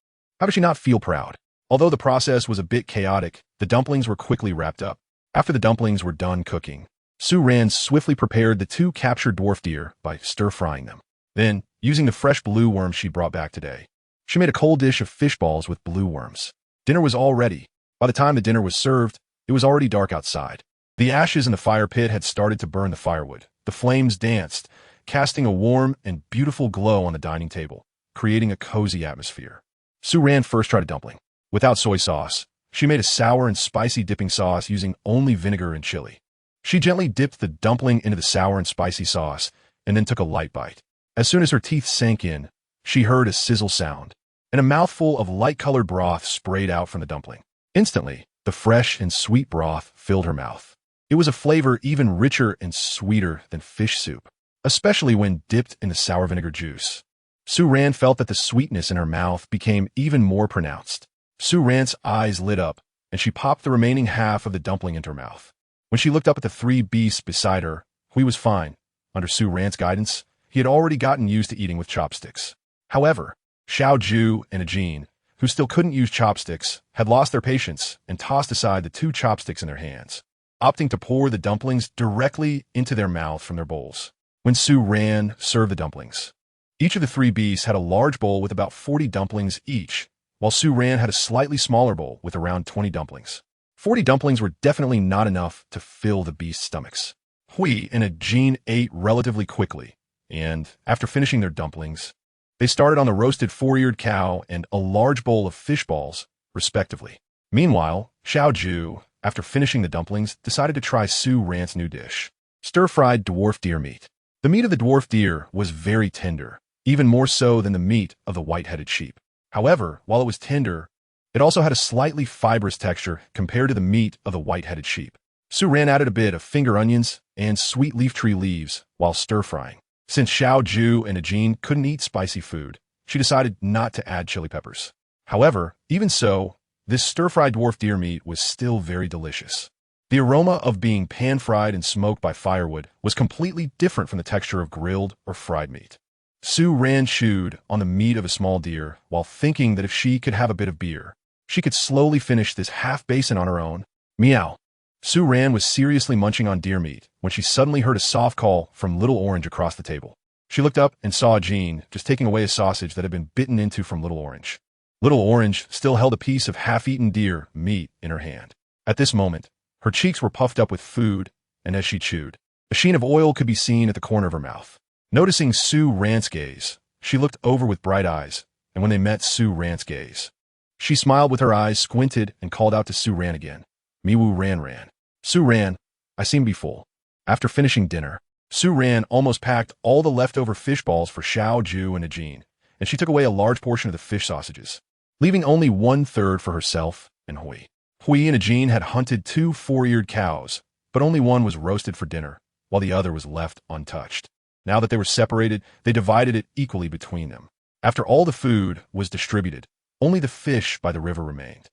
How could she not feel proud? Although the process was a bit chaotic, the dumplings were quickly wrapped up. After the dumplings were done cooking, Su Ran swiftly prepared the 2 captured dwarf deer by stir-frying them. Then, using the fresh blue worms she brought back today, she made a cold dish of fish balls with blue worms. Dinner was all ready. By the time the dinner was served, it was already dark outside. The ashes in the fire pit had started to burn the firewood. The flames danced, casting a warm and beautiful glow on the dining table, creating a cozy atmosphere. Su Ran first tried a dumpling. Without soy sauce, she made a sour and spicy dipping sauce using only vinegar and chili. She gently dipped the dumpling into the sour and spicy sauce and then took a light bite. As soon as her teeth sank in, she heard a sizzle sound, and a mouthful of light-colored broth sprayed out from the dumpling. Instantly, the fresh and sweet broth filled her mouth. It was a flavor even richer and sweeter than fish soup, especially when dipped in the sour vinegar juice. Su-Ran felt that the sweetness in her mouth became even more pronounced. Su-Ran's eyes lit up, and she popped the remaining half of the dumpling into her mouth. When she looked up at the three beasts beside her, Hui was fine. Under Su-Ran's guidance, he had already gotten used to eating with chopsticks. However, Xiao-Ju and Ajin, who still couldn't use chopsticks, had lost their patience and tossed aside the two chopsticks in their hands, opting to pour the dumplings directly into their mouth from their bowls. When Su-Ran served the dumplings, each of the three beasts had a large bowl with about 40 dumplings each, while Su-Ran had a slightly smaller bowl with around 20 dumplings. 40 dumplings were definitely not enough to fill the beasts' stomachs. Hui and Ajin ate relatively quickly, and after finishing their dumplings, they started on the roasted four-eared cow and a large bowl of fish balls, respectively. Meanwhile, Xiao-Ju, after finishing the dumplings, decided to try Su-Ran's new dish, stir-fried dwarf deer meat. The meat of the dwarf deer was very tender, even more so than the meat of the white-headed sheep. However, while it was tender, it also had a slightly fibrous texture compared to the meat of the white-headed sheep. Su-Ran added a bit of finger onions and sweet leaf tree leaves while stir-frying. Since Xiao-Ju and Ajin couldn't eat spicy food, she decided not to add chili peppers. However, even so, this stir-fried dwarf deer meat was still very delicious. The aroma of being pan-fried and smoked by firewood was completely different from the texture of grilled or fried meat. Su-Ran chewed on the meat of a small deer while thinking that if she could have a bit of beer, she could slowly finish this half-basin on her own. Meow. Su-Ran was seriously munching on deer meat when she suddenly heard a soft call from Little Orange across the table. She looked up and saw Jean just taking away a sausage that had been bitten into from Little Orange. Little Orange still held a piece of half-eaten deer meat in her hand. At this moment, her cheeks were puffed up with food, and as she chewed, a sheen of oil could be seen at the corner of her mouth. Noticing Su-Ran's gaze, she looked over with bright eyes, and when they met Su-Ran's gaze, she smiled with her eyes squinted and called out to Su-Ran again. Miwu Ran. Su-Ran, I seem to be full. After finishing dinner, Su-Ran almost packed all the leftover fish balls for Xiao-Ju and Ajin, and she took away a large portion of the fish sausages, leaving only 1/3 for herself and Hui. Hui and Ajin had hunted 2 four-eared cows, but only one was roasted for dinner, while the other was left untouched. Now that they were separated, they divided it equally between them. After all the food was distributed, only the fish by the river remained.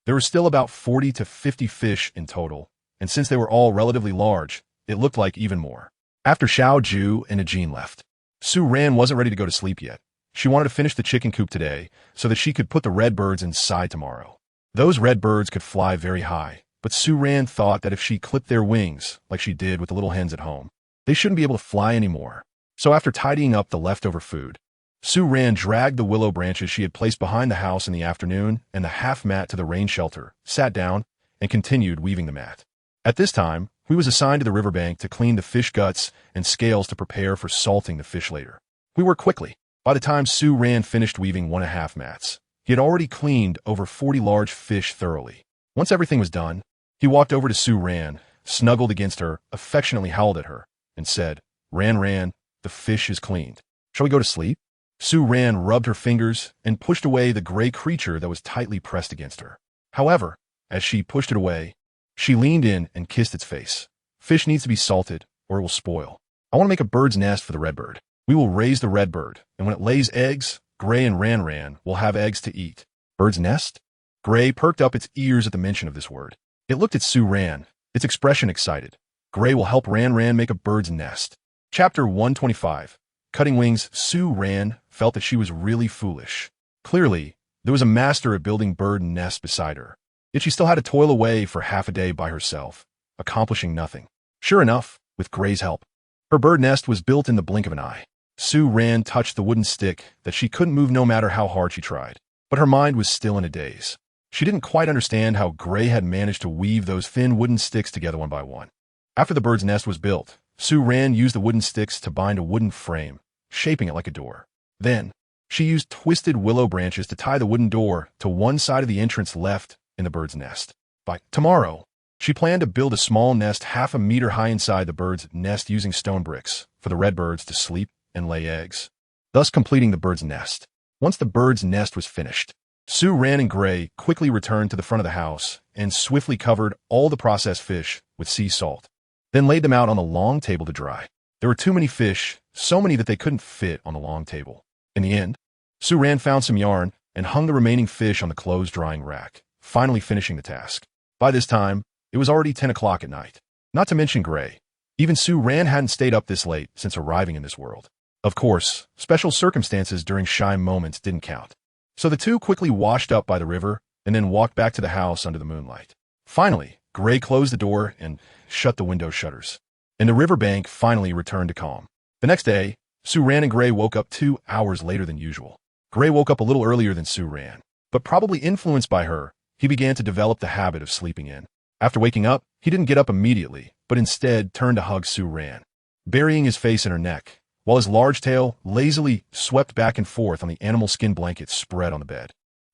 There were still about 40 to 50 fish in total, and since they were all relatively large, it looked like even more. After Xiao-Ju and Ajin left, Su-Ran wasn't ready to go to sleep yet. She wanted to finish the chicken coop today so that she could put the red birds inside tomorrow. Those red birds could fly very high, but Su-Ran thought that if she clipped their wings, like she did with the little hens at home, they shouldn't be able to fly anymore. So after tidying up the leftover food, Su-Ran dragged the willow branches she had placed behind the house in the afternoon and the half mat to the rain shelter, sat down, and continued weaving the mat. At this time, Hui was assigned to the riverbank to clean the fish guts and scales to prepare for salting the fish later. Hui worked quickly. By the time Su-Ran finished weaving 1.5 mats, he had already cleaned over 40 large fish thoroughly. Once everything was done, he walked over to Su-Ran, snuggled against her, affectionately howled at her, and said, Ran, the fish is cleaned. Shall we go to sleep? Su-Ran rubbed her fingers and pushed away the gray creature that was tightly pressed against her. However, as she pushed it away, she leaned in and kissed its face. Fish needs to be salted, or it will spoil. I want to make a bird's nest for the redbird. We will raise the redbird, and when it lays eggs, Gray and Ran will have eggs to eat. Bird's nest? Gray perked up its ears at the mention of this word. It looked at Su-Ran, its expression excited. Gray will help Ran make a bird's nest. Chapter 125. Cutting wings. Su-Ran felt that she was really foolish. Clearly, there was a master at building bird nests beside her. Yet she still had to toil away for half a day by herself, accomplishing nothing. Sure enough, with Gray's help, her bird nest was built in the blink of an eye. Su-Ran touched the wooden stick that she couldn't move no matter how hard she tried. But her mind was still in a daze. She didn't quite understand how Gray had managed to weave those thin wooden sticks together one by one. After the bird's nest was built, Su-Ran used the wooden sticks to bind a wooden frame, shaping it like a door. Then, she used twisted willow branches to tie the wooden door to one side of the entrance left in the bird's nest. By tomorrow, she planned to build a small nest half a meter high inside the bird's nest using stone bricks for the redbirds to sleep and lay eggs. thus completing the bird's nest. Once the bird's nest was finished, Sue, Ran, and Gray quickly returned to the front of the house and swiftly covered all the processed fish with sea salt, then laid them out on the long table to dry. There were too many fish, so many that they couldn't fit on the long table. In the end, Sue Ran found some yarn and hung the remaining fish on the clothes drying rack, finally finishing the task. By this time, it was already 10 o'clock at night. Not to mention Gray. Even Sue Ran hadn't stayed up this late since arriving in this world. Of course, special circumstances during shy moments didn't count. So the two quickly washed up by the river and then walked back to the house under the moonlight. Finally, Gray closed the door and shut the window shutters, and the riverbank finally returned to calm. The next day, Sue Ran and Gray woke up 2 hours later than usual. Gray woke up a little earlier than Sue Ran, but probably influenced by her, he began to develop the habit of sleeping in. After waking up, he didn't get up immediately, but instead turned to hug Sue Ran, burying his face in her neck, while his large tail lazily swept back and forth on the animal skin blanket spread on the bed.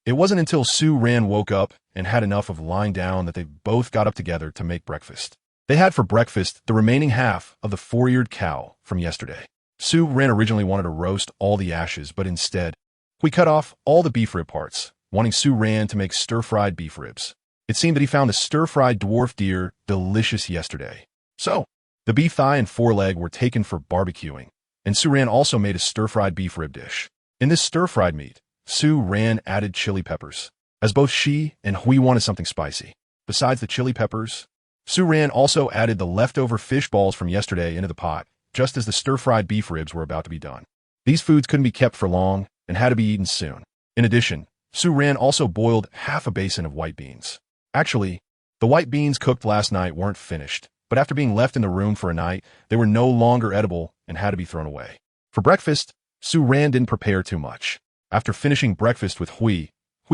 It wasn't until Sue Ran woke up and had enough of lying down that they both got up together to make breakfast. They had for breakfast the remaining half of the 4-eared cow from yesterday. Sue Ran originally wanted to roast all the ashes, but instead, we cut off all the beef rib parts, wanting Sue Ran to make stir-fried beef ribs. It seemed that he found the stir-fried dwarf deer delicious yesterday. So, the beef thigh and foreleg were taken for barbecuing, and Sue Ran also made a stir-fried beef rib dish. In this stir-fried meat, Sue Ran added chili peppers, as both she and Hui wanted something spicy. Besides the chili peppers, Sue Ran also added the leftover fish balls from yesterday into the pot, just as the stir-fried beef ribs were about to be done. These foods couldn't be kept for long and had to be eaten soon. In addition, Sue Ran also boiled half a basin of white beans. Actually, the white beans cooked last night weren't finished, but after being left in the room for a night, they were no longer edible and had to be thrown away. For breakfast, Sue Ran didn't prepare too much. After finishing breakfast with Hui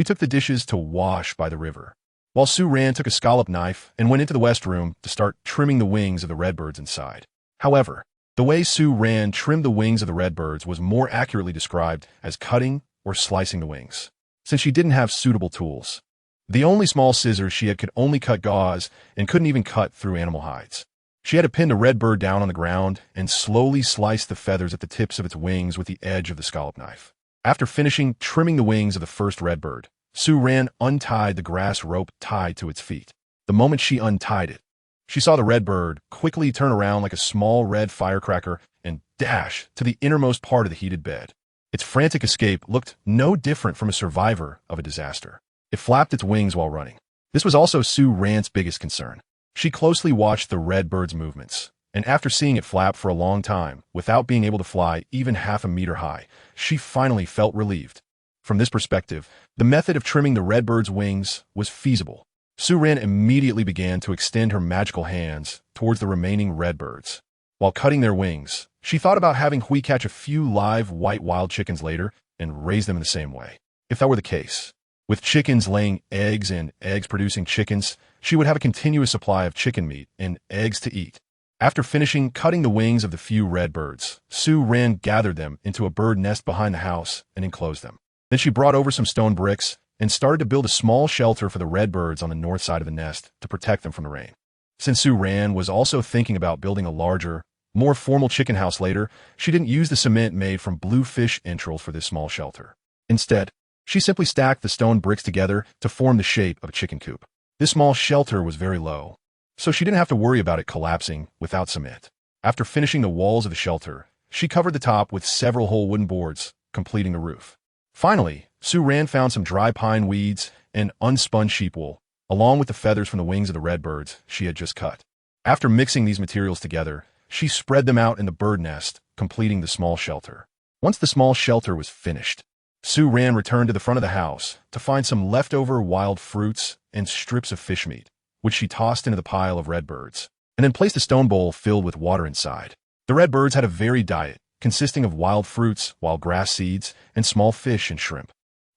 took the dishes to wash by the river, while Sue Ran took a scallop knife and went into the west room to start trimming the wings of the redbirds inside. However, the way Sue Ran trimmed the wings of the redbirds was more accurately described as cutting or slicing the wings, since she didn't have suitable tools. The only small scissors she had could only cut gauze and couldn't even cut through animal hides. She had to pin the redbird down on the ground and slowly slice the feathers at the tips of its wings with the edge of the scallop knife. After finishing trimming the wings of the first redbird, Sue Ran untied the grass rope tied to its feet. The moment she untied it, she saw the redbird quickly turn around like a small red firecracker and dash to the innermost part of the heated bed. Its frantic escape looked no different from a survivor of a disaster. It flapped its wings while running. This was also Sue Ran's biggest concern. She closely watched the redbird's movements, and after seeing it flap for a long time, without being able to fly even half a meter high, she finally felt relieved. From this perspective, the method of trimming the redbird's wings was feasible. Sue Ran immediately began to extend her magical hands towards the remaining redbirds. While cutting their wings, she thought about having Hui catch a few live white wild chickens later and raise them in the same way. If that were the case, with chickens laying eggs and eggs producing chickens, she would have a continuous supply of chicken meat and eggs to eat. After finishing cutting the wings of the few redbirds, Sue Ran gathered them into a bird nest behind the house and enclosed them. Then she brought over some stone bricks and started to build a small shelter for the redbirds on the north side of the nest to protect them from the rain. Since Sue Ran was also thinking about building a larger, more formal chicken house later, she didn't use the cement made from bluefish entrails for this small shelter. Instead, she simply stacked the stone bricks together to form the shape of a chicken coop. This small shelter was very low, so she didn't have to worry about it collapsing without cement. After finishing the walls of the shelter, she covered the top with several whole wooden boards, completing the roof. Finally, Sue Ran found some dry pine weeds and unspun sheep wool, along with the feathers from the wings of the redbirds she had just cut. After mixing these materials together, she spread them out in the bird nest, completing the small shelter. Once the small shelter was finished, Sue Ran returned to the front of the house to find some leftover wild fruits and strips of fish meat, which she tossed into the pile of redbirds, and then placed a stone bowl filled with water inside. The redbirds had a varied diet, consisting of wild fruits, wild grass seeds, and small fish and shrimp.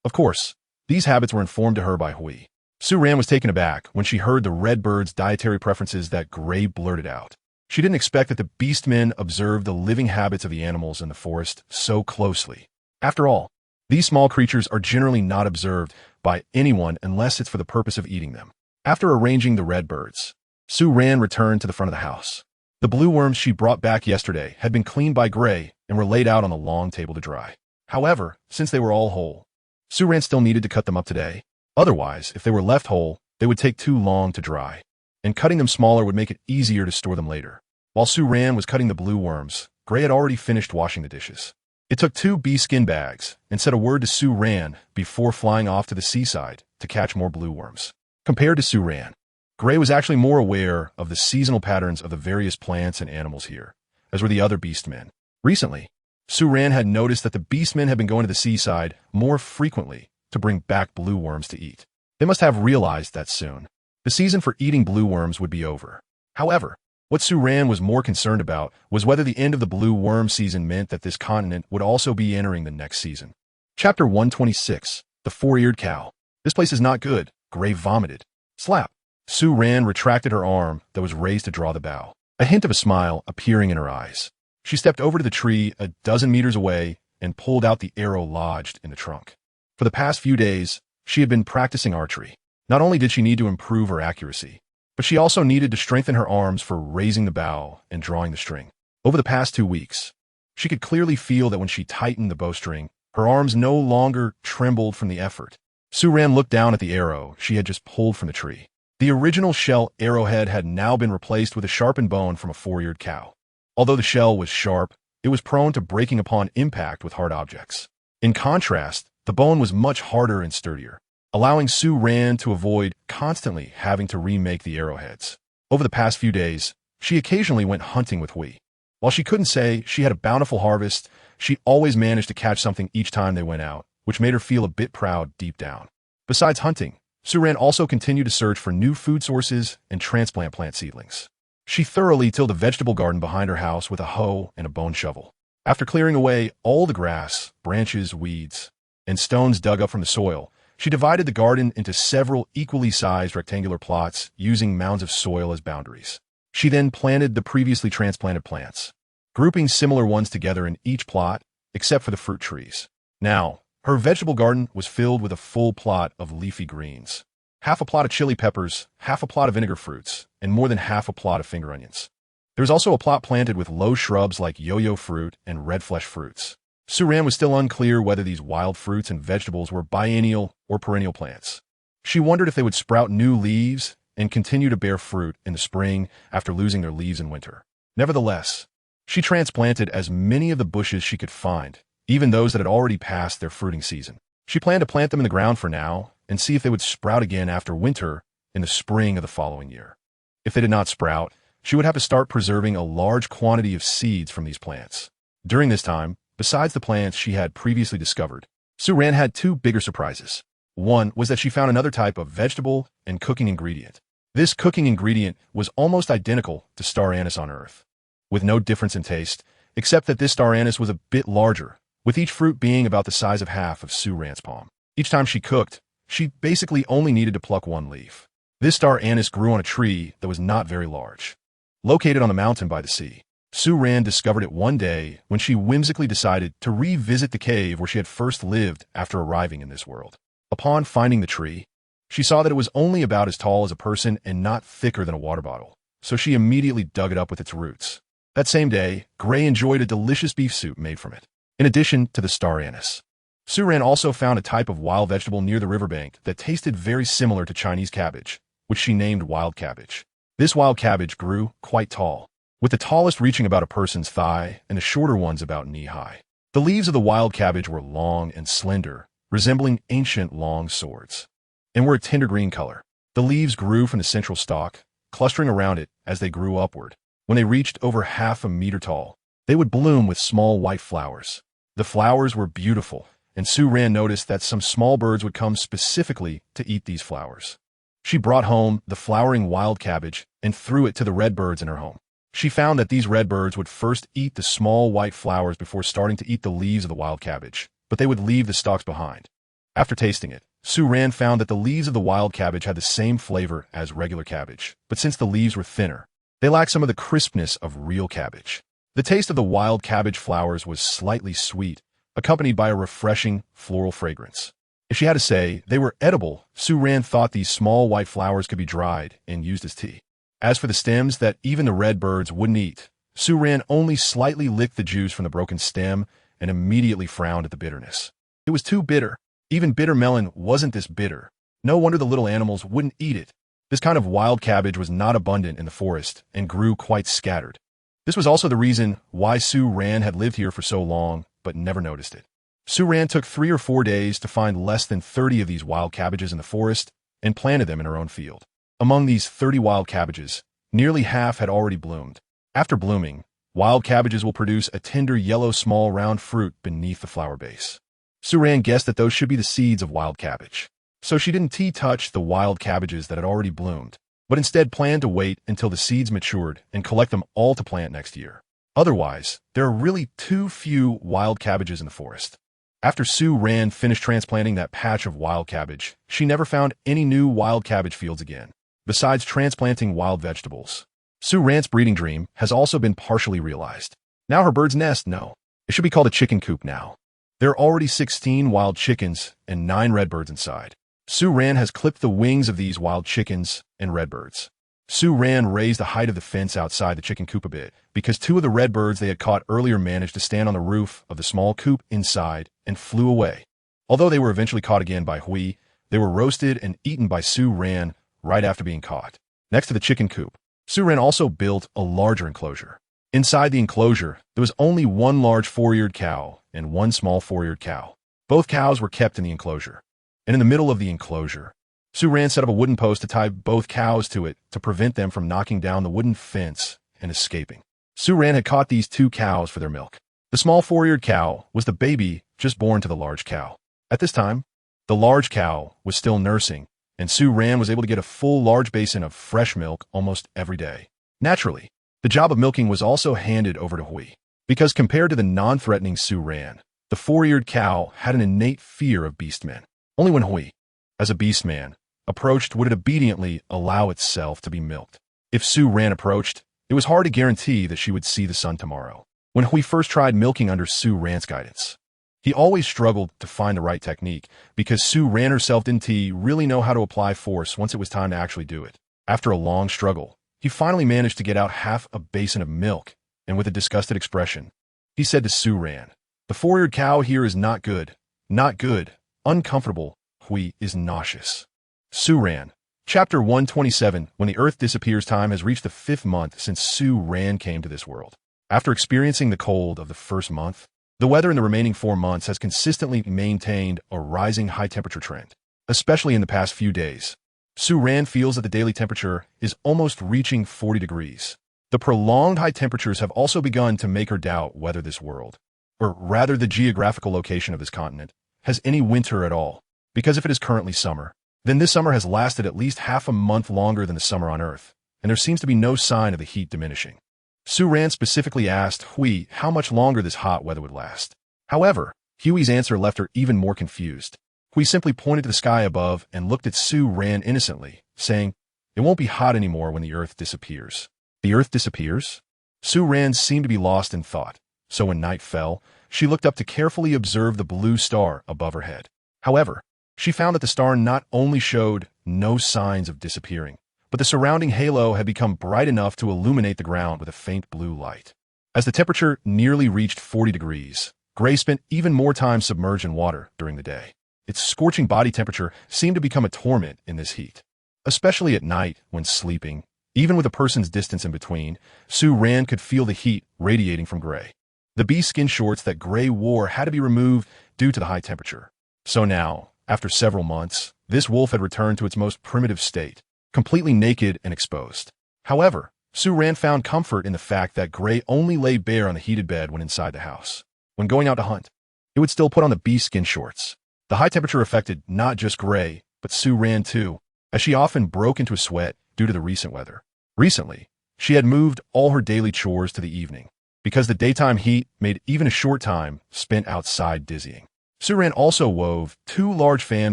Of course, these habits were informed to her by Hui. Sue Ran was taken aback when she heard the redbird's dietary preferences that Gray blurted out. She didn't expect that the beastmen observed the living habits of the animals in the forest so closely. After all, these small creatures are generally not observed by anyone unless it's for the purpose of eating them. After arranging the redbirds, Sue Ran returned to the front of the house. The blue worms she brought back yesterday had been cleaned by Gray and were laid out on the long table to dry. However, since they were all whole, Sue-Ran still needed to cut them up today. Otherwise, if they were left whole, they would take too long to dry, and cutting them smaller would make it easier to store them later. While Sue-Ran was cutting the blue worms, Gray had already finished washing the dishes. It took 2 bee skin bags and said a word to Sue-Ran before flying off to the seaside to catch more blue worms. Compared to Sue-Ran, Gray was actually more aware of the seasonal patterns of the various plants and animals here, as were the other beastmen. Recently, Sue-Ran had noticed that the beastmen had been going to the seaside more frequently to bring back blue worms to eat. They must have realized that soon the season for eating blue worms would be over. However, what Sue-Ran was more concerned about was whether the end of the blue worm season meant that this continent would also be entering the next season. Chapter 126, The Four-Eared Cow. This place is not good, Gray vomited. Slap. Sue-Ran retracted her arm that was raised to draw the bow, a hint of a smile appearing in her eyes. She stepped over to the tree a dozen meters away and pulled out the arrow lodged in the trunk. For the past few days, she had been practicing archery. Not only did she need to improve her accuracy, but she also needed to strengthen her arms for raising the bow and drawing the string. Over the past 2 weeks, she could clearly feel that when she tightened the bowstring, her arms no longer trembled from the effort. Sue-Ran looked down at the arrow she had just pulled from the tree. The original shell arrowhead had now been replaced with a sharpened bone from a 4-eared cow. Although the shell was sharp, it was prone to breaking upon impact with hard objects. In contrast, the bone was much harder and sturdier, allowing Sue-Ran to avoid constantly having to remake the arrowheads. Over the past few days, she occasionally went hunting with Hui. While she couldn't say she had a bountiful harvest, she always managed to catch something each time they went out, which made her feel a bit proud deep down. Besides hunting, Sue-Ran also continued to search for new food sources and transplant plant seedlings. She thoroughly tilled a vegetable garden behind her house with a hoe and a bone shovel. After clearing away all the grass, branches, weeds, and stones dug up from the soil, she divided the garden into several equally sized rectangular plots using mounds of soil as boundaries. She then planted the previously transplanted plants, grouping similar ones together in each plot, except for the fruit trees. Now, her vegetable garden was filled with a full plot of leafy greens, half a plot of chili peppers, half a plot of vinegar fruits, and more than half a plot of finger onions. There was also a plot planted with low shrubs like yo-yo fruit and red flesh fruits. Sue-Ran was still unclear whether these wild fruits and vegetables were biennial or perennial plants. She wondered if they would sprout new leaves and continue to bear fruit in the spring after losing their leaves in winter. Nevertheless, she transplanted as many of the bushes she could find, even those that had already passed their fruiting season. She planned to plant them in the ground for now and see if they would sprout again after winter in the spring of the following year. If they did not sprout, she would have to start preserving a large quantity of seeds from these plants. During this time, besides the plants she had previously discovered, Sue-Ran had 2 bigger surprises. One was that she found another type of vegetable and cooking ingredient. This cooking ingredient was almost identical to star anise on Earth, with no difference in taste, except that this star anise was a bit larger, with each fruit being about the size of half of Sue-Ran's palm. Each time she cooked, she basically only needed to pluck 1 leaf. This star anise grew on a tree that was not very large, located on a mountain by the sea. Sue-Ran discovered it one day when she whimsically decided to revisit the cave where she had first lived after arriving in this world. Upon finding the tree, she saw that it was only about as tall as a person and not thicker than a water bottle, so she immediately dug it up with its roots. That same day, Gray enjoyed a delicious beef soup made from it, in addition to the star anise. Sue-Ran also found a type of wild vegetable near the riverbank that tasted very similar to Chinese cabbage, which she named wild cabbage. This wild cabbage grew quite tall, with the tallest reaching about a person's thigh and the shorter ones about knee-high. The leaves of the wild cabbage were long and slender, resembling ancient long swords, and were a tender green color. The leaves grew from the central stalk, clustering around it as they grew upward. When they reached over half a meter tall, they would bloom with small white flowers. The flowers were beautiful, and Sue-Ran noticed that some small birds would come specifically to eat these flowers. She brought home the flowering wild cabbage and threw it to the red birds in her home. She found that these red birds would first eat the small white flowers before starting to eat the leaves of the wild cabbage, but they would leave the stalks behind. After tasting it, Sue-Ran found that the leaves of the wild cabbage had the same flavor as regular cabbage, but since the leaves were thinner, they lacked some of the crispness of real cabbage. The taste of the wild cabbage flowers was slightly sweet, accompanied by a refreshing floral fragrance. If she had to say they were edible, Sue-Ran thought these small white flowers could be dried and used as tea. As for the stems that even the red birds wouldn't eat, Sue Ran only slightly licked the juice from the broken stem and immediately frowned at the bitterness. It was too bitter. Even bitter melon wasn't this bitter. No wonder the little animals wouldn't eat it. This kind of wild cabbage was not abundant in the forest and grew quite scattered. This was also the reason why Sue Ran had lived here for so long, but never noticed it. Sue Ran took 3 or 4 days to find less than 30 of these wild cabbages in the forest and planted them in her own field. Among these 30 wild cabbages, nearly half had already bloomed. After blooming, wild cabbages will produce a tender yellow small round fruit beneath the flower base. Sue Ran guessed that those should be the seeds of wild cabbage. So she didn't touch the wild cabbages that had already bloomed, but instead planned to wait until the seeds matured and collect them all to plant next year. Otherwise, there are really too few wild cabbages in the forest. After Sue Ran finished transplanting that patch of wild cabbage, she never found any new wild cabbage fields again. Besides transplanting wild vegetables, Sue Ran's breeding dream has also been partially realized. Now her bird's nest, no. It should be called a chicken coop now. There are already 16 wild chickens and 9 redbirds inside. Sue Ran has clipped the wings of these wild chickens and redbirds. Sue Ran raised the height of the fence outside the chicken coop a bit because 2 of the redbirds they had caught earlier managed to stand on the roof of the small coop inside and flew away. Although they were eventually caught again by Hui, they were roasted and eaten by Sue Ran right after being caught. Next to the chicken coop, Sue Ran also built a larger enclosure. Inside the enclosure, there was only 1 large 4-eared cow and 1 small 4-eared cow. Both cows were kept in the enclosure. And in the middle of the enclosure, Sue Ran set up a wooden post to tie both cows to it to prevent them from knocking down the wooden fence and escaping. Sue Ran had caught these 2 cows for their milk. The small 4-eared cow was the baby just born to the large cow. At this time, the large cow was still nursing, and Sue Ran was able to get a full large basin of fresh milk almost every day. Naturally, the job of milking was also handed over to Hui, because compared to the non-threatening Sue Ran, the 4-eared cow had an innate fear of beastmen. Only when Hui, as a beastman, approached would it obediently allow itself to be milked. If Sue Ran approached, it was hard to guarantee that she would see the sun tomorrow. When Hui first tried milking under Sue Ran's guidance, he always struggled to find the right technique because Sue Ran herself didn't really know how to apply force once it was time to actually do it. After a long struggle, he finally managed to get out half a basin of milk, and with a disgusted expression, he said to Sue Ran, "The 4-eared cow here is not good. Not good. Uncomfortable. Hui is nauseous." Sue Ran. Chapter 127. When the Earth disappears, time has reached the 5th month since Sue Ran came to this world. After experiencing the cold of the first month, the weather in the remaining 4 months has consistently maintained a rising high-temperature trend, especially in the past few days. Sue Ran feels that the daily temperature is almost reaching 40 degrees. The prolonged high temperatures have also begun to make her doubt whether this world, or rather the geographical location of this continent, has any winter at all, because if it is currently summer, then this summer has lasted at least half a month longer than the summer on Earth, and there seems to be no sign of the heat diminishing. Sue Ran specifically asked Hui how much longer this hot weather would last. However, Huey's answer left her even more confused. Hui simply pointed to the sky above and looked at Sue Ran innocently, saying, "It won't be hot anymore when the Earth disappears." The Earth disappears? Sue Ran seemed to be lost in thought, so when night fell, she looked up to carefully observe the blue star above her head. However, she found that the star not only showed no signs of disappearing, but the surrounding halo had become bright enough to illuminate the ground with a faint blue light. As the temperature nearly reached 40 degrees, Gray spent even more time submerged in water during the day. Its scorching body temperature seemed to become a torment in this heat. Especially at night when sleeping, even with a person's distance in between, Sue Ran could feel the heat radiating from Gray. The bee skin shorts that Gray wore had to be removed due to the high temperature. So now, after several months, this wolf had returned to its most primitive state, completely naked and exposed. However, Sue Ran found comfort in the fact that Gray only lay bare on the heated bed when inside the house. When going out to hunt, it would still put on the bee skin shorts. The high temperature affected not just Gray, but Sue Ran too, as she often broke into a sweat due to the recent weather. Recently, she had moved all her daily chores to the evening, because the daytime heat made even a short time spent outside dizzying. Sue Ran also wove 2 large fan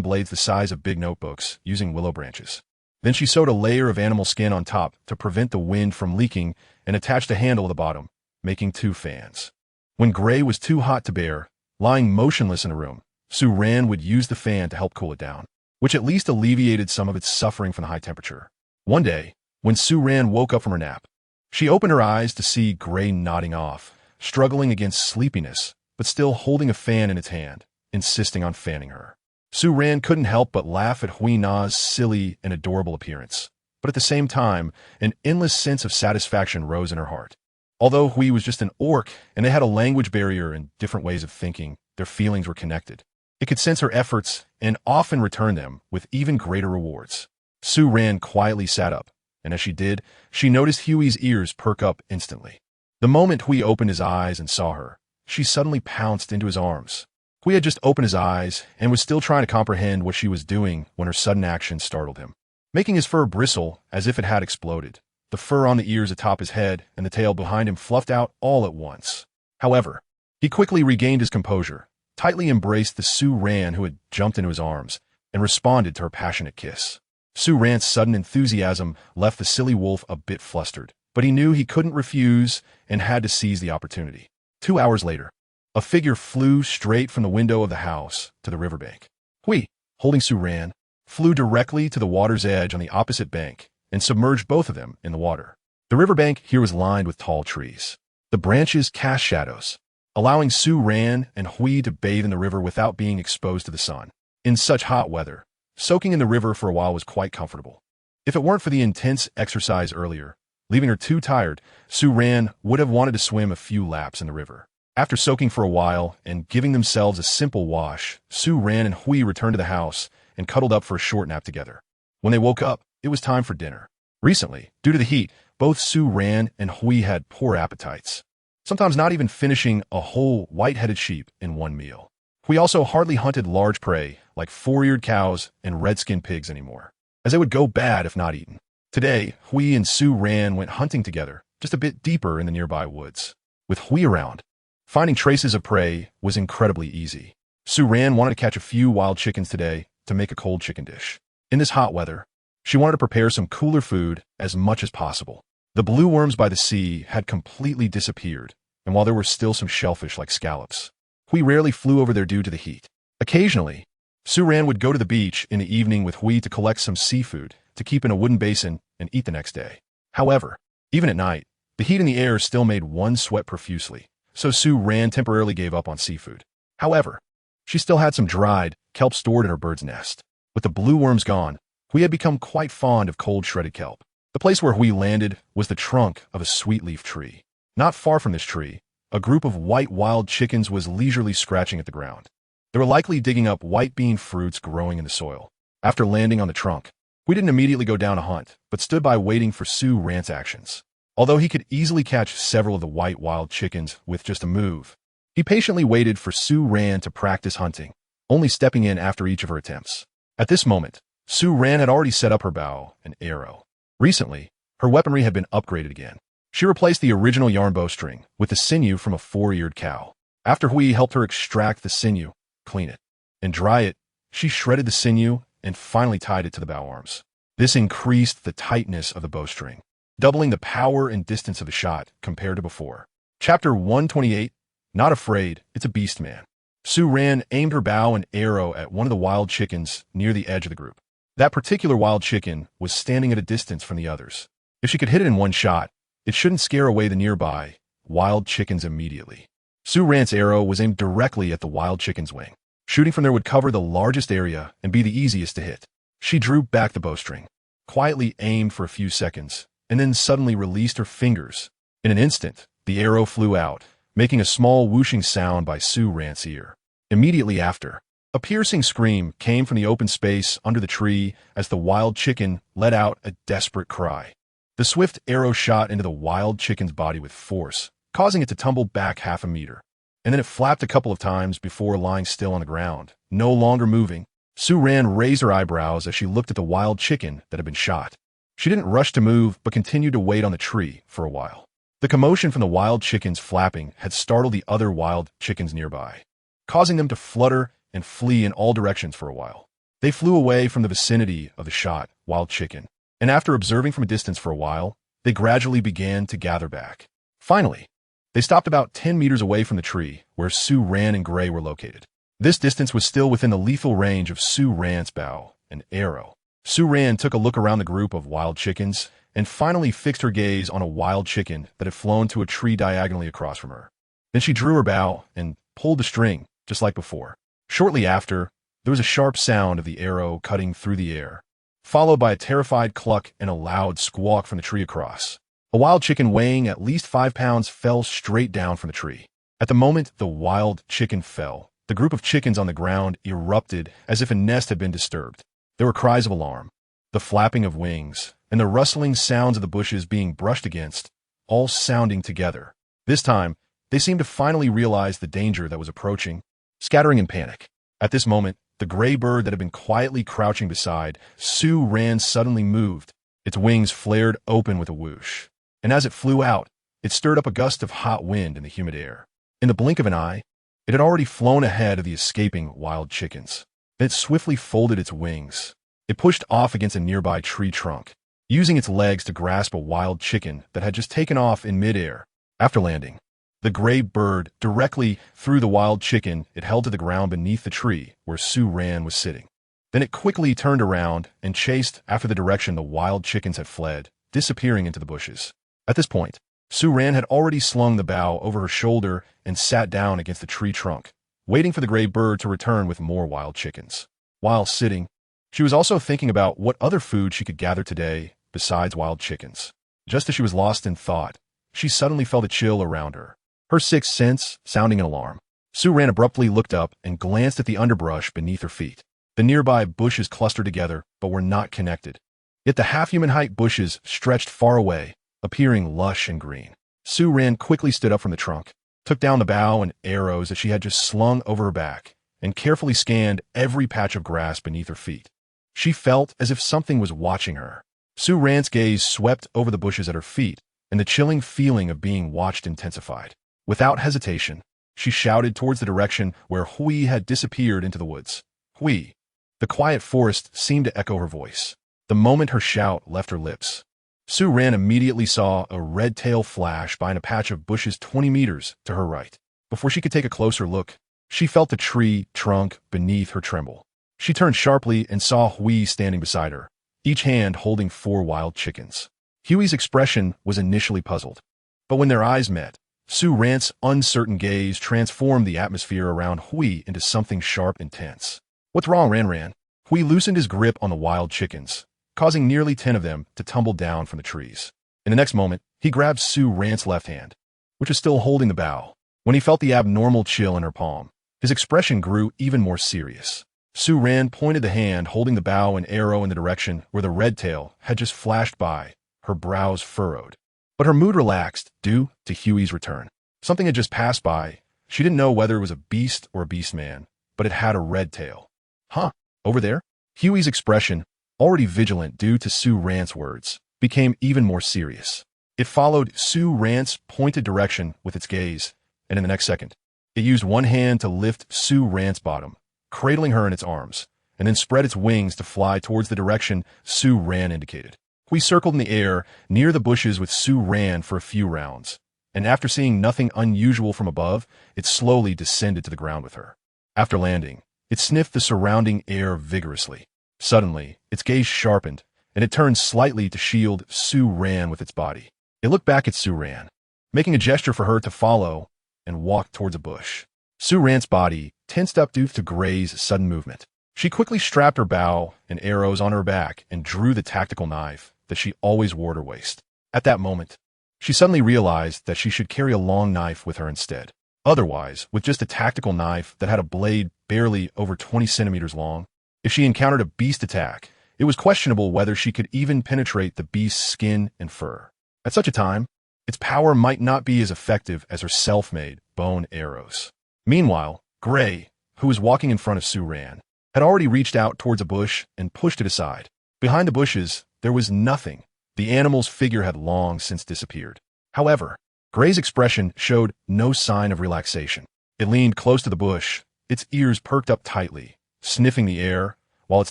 blades the size of big notebooks using willow branches. Then she sewed a layer of animal skin on top to prevent the wind from leaking and attached a handle at the bottom, making 2 fans. When Gray was too hot to bear, lying motionless in a room, Sue Ran would use the fan to help cool it down, which at least alleviated some of its suffering from the high temperature. One day, when Sue Ran woke up from her nap. She opened her eyes to see Gray nodding off, struggling against sleepiness, but still holding a fan in its hand, insisting on fanning her. Sue Ran couldn't help but laugh at Hui Na's silly and adorable appearance, but at the same time, an endless sense of satisfaction rose in her heart. Although Hui was just an orc and they had a language barrier and different ways of thinking, their feelings were connected. It could sense her efforts and often return them with even greater rewards. Sue Ran quietly sat up, and as she did, she noticed Huey's ears perk up instantly. The moment Hui opened his eyes and saw her, she suddenly pounced into his arms. Hui had just opened his eyes and was still trying to comprehend what she was doing when her sudden action startled him, making his fur bristle as if it had exploded. The fur on the ears atop his head and the tail behind him fluffed out all at once. However, he quickly regained his composure, tightly embraced the Sue Ran who had jumped into his arms, and responded to her passionate kiss. Sue Ran's sudden enthusiasm left the silly wolf a bit flustered, but he knew he couldn't refuse and had to seize the opportunity. 2 hours later, a figure flew straight from the window of the house to the riverbank. Hui, holding Sue Ran, flew directly to the water's edge on the opposite bank and submerged both of them in the water. The riverbank here was lined with tall trees. The branches cast shadows, allowing Sue Ran and Hui to bathe in the river without being exposed to the sun. In such hot weather, soaking in the river for a while was quite comfortable. If it weren't for the intense exercise earlier, leaving her too tired, Sue Ran would have wanted to swim a few laps in the river. After soaking for a while and giving themselves a simple wash, Sue Ran and Hui returned to the house and cuddled up for a short nap together. When they woke up, it was time for dinner. Recently, due to the heat, both Sue Ran and Hui had poor appetites, sometimes not even finishing a whole white-headed sheep in one meal. Hui also hardly hunted large prey like four-eared cows and red-skinned pigs anymore, as they would go bad if not eaten. Today, Hui and Sue Ran went hunting together, just a bit deeper in the nearby woods. With Hui around, finding traces of prey was incredibly easy. Sue Ran wanted to catch a few wild chickens today to make a cold chicken dish. In this hot weather, she wanted to prepare some cooler food as much as possible. The blue worms by the sea had completely disappeared, and while there were still some shellfish like scallops, Hui rarely flew over there due to the heat. Occasionally, Sue Ran would go to the beach in the evening with Hui to collect some seafood to keep in a wooden basin and eat the next day. However, even at night, the heat in the air still made one sweat profusely, so Sue Ran temporarily gave up on seafood. However, she still had some dried kelp stored in her bird's nest. With the blue worms gone, Hui had become quite fond of cold shredded kelp. The place where Hui landed was the trunk of a sweet leaf tree. Not far from this tree, a group of white wild chickens was leisurely scratching at the ground. They were likely digging up white bean fruits growing in the soil. After landing on the trunk, Hui didn't immediately go down to hunt, but stood by waiting for Sue Ran's actions. Although he could easily catch several of the white wild chickens with just a move, he patiently waited for Sue Ran to practice hunting, only stepping in after each of her attempts. At this moment, Sue Ran had already set up her bow and arrow. Recently, her weaponry had been upgraded again. She replaced the original yarn bowstring with the sinew from a four-eared cow. After Hui helped her extract the sinew, clean it, and dry it, she shredded the sinew and finally tied it to the bow arms. This increased the tightness of the bowstring, doubling the power and distance of the shot compared to before. Chapter 128, Not Afraid, It's a Beast Man. Sue Ran aimed her bow and arrow at one of the wild chickens near the edge of the group. That particular wild chicken was standing at a distance from the others. If she could hit it in one shot, it shouldn't scare away the nearby wild chickens immediately. Sue Ran's arrow was aimed directly at the wild chicken's wing. Shooting from there would cover the largest area and be the easiest to hit. She drew back the bowstring, quietly aimed for a few seconds, and then suddenly released her fingers. In an instant, the arrow flew out, making a small whooshing sound by Sue Ran's ear. Immediately after, a piercing scream came from the open space under the tree as the wild chicken let out a desperate cry. The swift arrow shot into the wild chicken's body with force, causing it to tumble back half a meter. And then it flapped a couple of times before lying still on the ground, no longer moving. Sue Ran raised her eyebrows as she looked at the wild chicken that had been shot. She didn't rush to move, but continued to wait on the tree for a while. The commotion from the wild chickens flapping had startled the other wild chickens nearby, causing them to flutter and flee in all directions for a while. They flew away from the vicinity of the shot wild chicken, and after observing from a distance for a while, they gradually began to gather back. Finally, they stopped about 10 meters away from the tree where Sue Ran and Gray were located. This distance was still within the lethal range of Sue Ran's bow and arrow. Sue Ran took a look around the group of wild chickens and finally fixed her gaze on a wild chicken that had flown to a tree diagonally across from her. Then she drew her bow and pulled the string, just like before. Shortly after, there was a sharp sound of the arrow cutting through the air, followed by a terrified cluck and a loud squawk from the tree across. A wild chicken weighing at least 5 pounds fell straight down from the tree. At the moment the wild chicken fell, the group of chickens on the ground erupted as if a nest had been disturbed. There were cries of alarm, the flapping of wings, and the rustling sounds of the bushes being brushed against, all sounding together. This time, they seemed to finally realize the danger that was approaching, scattering in panic. At this moment, the gray bird that had been quietly crouching beside Sue Ran suddenly moved. Its wings flared open with a whoosh, and as it flew out, it stirred up a gust of hot wind in the humid air. In the blink of an eye, it had already flown ahead of the escaping wild chickens. Then it swiftly folded its wings. It pushed off against a nearby tree trunk, using its legs to grasp a wild chicken that had just taken off in midair. After landing, the gray bird directly threw the wild chicken it held to the ground beneath the tree where Sue Ran was sitting. Then it quickly turned around and chased after the direction the wild chickens had fled, disappearing into the bushes. At this point, Sue Ran had already slung the bough over her shoulder and sat down against the tree trunk, waiting for the gray bird to return with more wild chickens. While sitting, she was also thinking about what other food she could gather today besides wild chickens. Just as she was lost in thought, she suddenly felt a chill around her, her sixth sense sounding an alarm. Sue Ran abruptly looked up and glanced at the underbrush beneath her feet. The nearby bushes clustered together but were not connected. Yet the half-human-height bushes stretched far away, appearing lush and green. Sue Ran quickly stood up from the trunk, took down the bow and arrows that she had just slung over her back, and carefully scanned every patch of grass beneath her feet. She felt as if something was watching her. Sue Ran's gaze swept over the bushes at her feet, and the chilling feeling of being watched intensified. Without hesitation, she shouted towards the direction where Hui had disappeared into the woods. Hui. The quiet forest seemed to echo her voice. The moment her shout left her lips, Sue Ran immediately saw a red tail flash behind a patch of bushes 20 meters to her right. Before she could take a closer look, she felt the tree trunk beneath her tremble. She turned sharply and saw Hui standing beside her, each hand holding 4 wild chickens. Huey's expression was initially puzzled, but when their eyes met, Sue Ran's uncertain gaze transformed the atmosphere around Hui into something sharp and tense. "What's wrong, Ran? Hui loosened his grip on the wild chickens, causing nearly 10 of them to tumble down from the trees. In the next moment, he grabbed Sue Ran's left hand, which was still holding the bough. When he felt the abnormal chill in her palm, his expression grew even more serious. Sue Ran pointed the hand holding the bow and arrow in the direction where the red tail had just flashed by, her brows furrowed. But her mood relaxed due to Huey's return. Something had just passed by. She didn't know whether it was a beast or a beast man, but it had a red tail. "Huh, over there?" Huey's expression, already vigilant due to Sue Ran's words, became even more serious. It followed Sue Ran's pointed direction with its gaze, and in the next second, it used one hand to lift Sue Ran's bottom, cradling her in its arms, and then spread its wings to fly towards the direction Sue Ran indicated. Hui circled in the air near the bushes with Sue Ran for a few rounds, and after seeing nothing unusual from above, it slowly descended to the ground with her. After landing, it sniffed the surrounding air vigorously. Suddenly, its gaze sharpened, and it turned slightly to shield Sue Ran with its body. It looked back at Sue Ran, making a gesture for her to follow, and walked towards a bush. Sue Ran's body tensed up due to Gray's sudden movement. She quickly strapped her bow and arrows on her back and drew the tactical knife that she always wore at her waist. At that moment, she suddenly realized that she should carry a long knife with her instead. Otherwise, with just a tactical knife that had a blade barely over 20 centimeters long, if she encountered a beast attack, it was questionable whether she could even penetrate the beast's skin and fur. At such a time, its power might not be as effective as her self-made bone arrows. Meanwhile, Gray, who was walking in front of Sue Ran, had already reached out towards a bush and pushed it aside. Behind the bushes, there was nothing. The animal's figure had long since disappeared. However, Gray's expression showed no sign of relaxation. It leaned close to the bush, its ears perked up tightly, sniffing the air, while its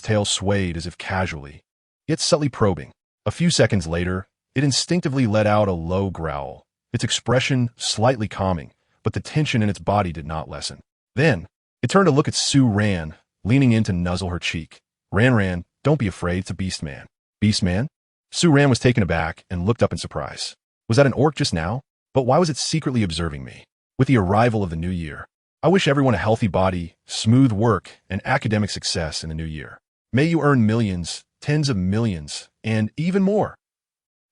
tail swayed as if casually, yet subtly probing. A few seconds later, it instinctively let out a low growl, its expression slightly calming, but the tension in its body did not lessen. Then, it turned to look at Sue Ran, leaning in to nuzzle her cheek. "Ran, don't be afraid, it's a beast man." "Beast man?" Su-ran was taken aback and looked up in surprise. Was that an orc just now? But why was it secretly observing me? With the arrival of the new year, I wish everyone a healthy body, smooth work, and academic success in the new year. May you earn millions, tens of millions, and even more.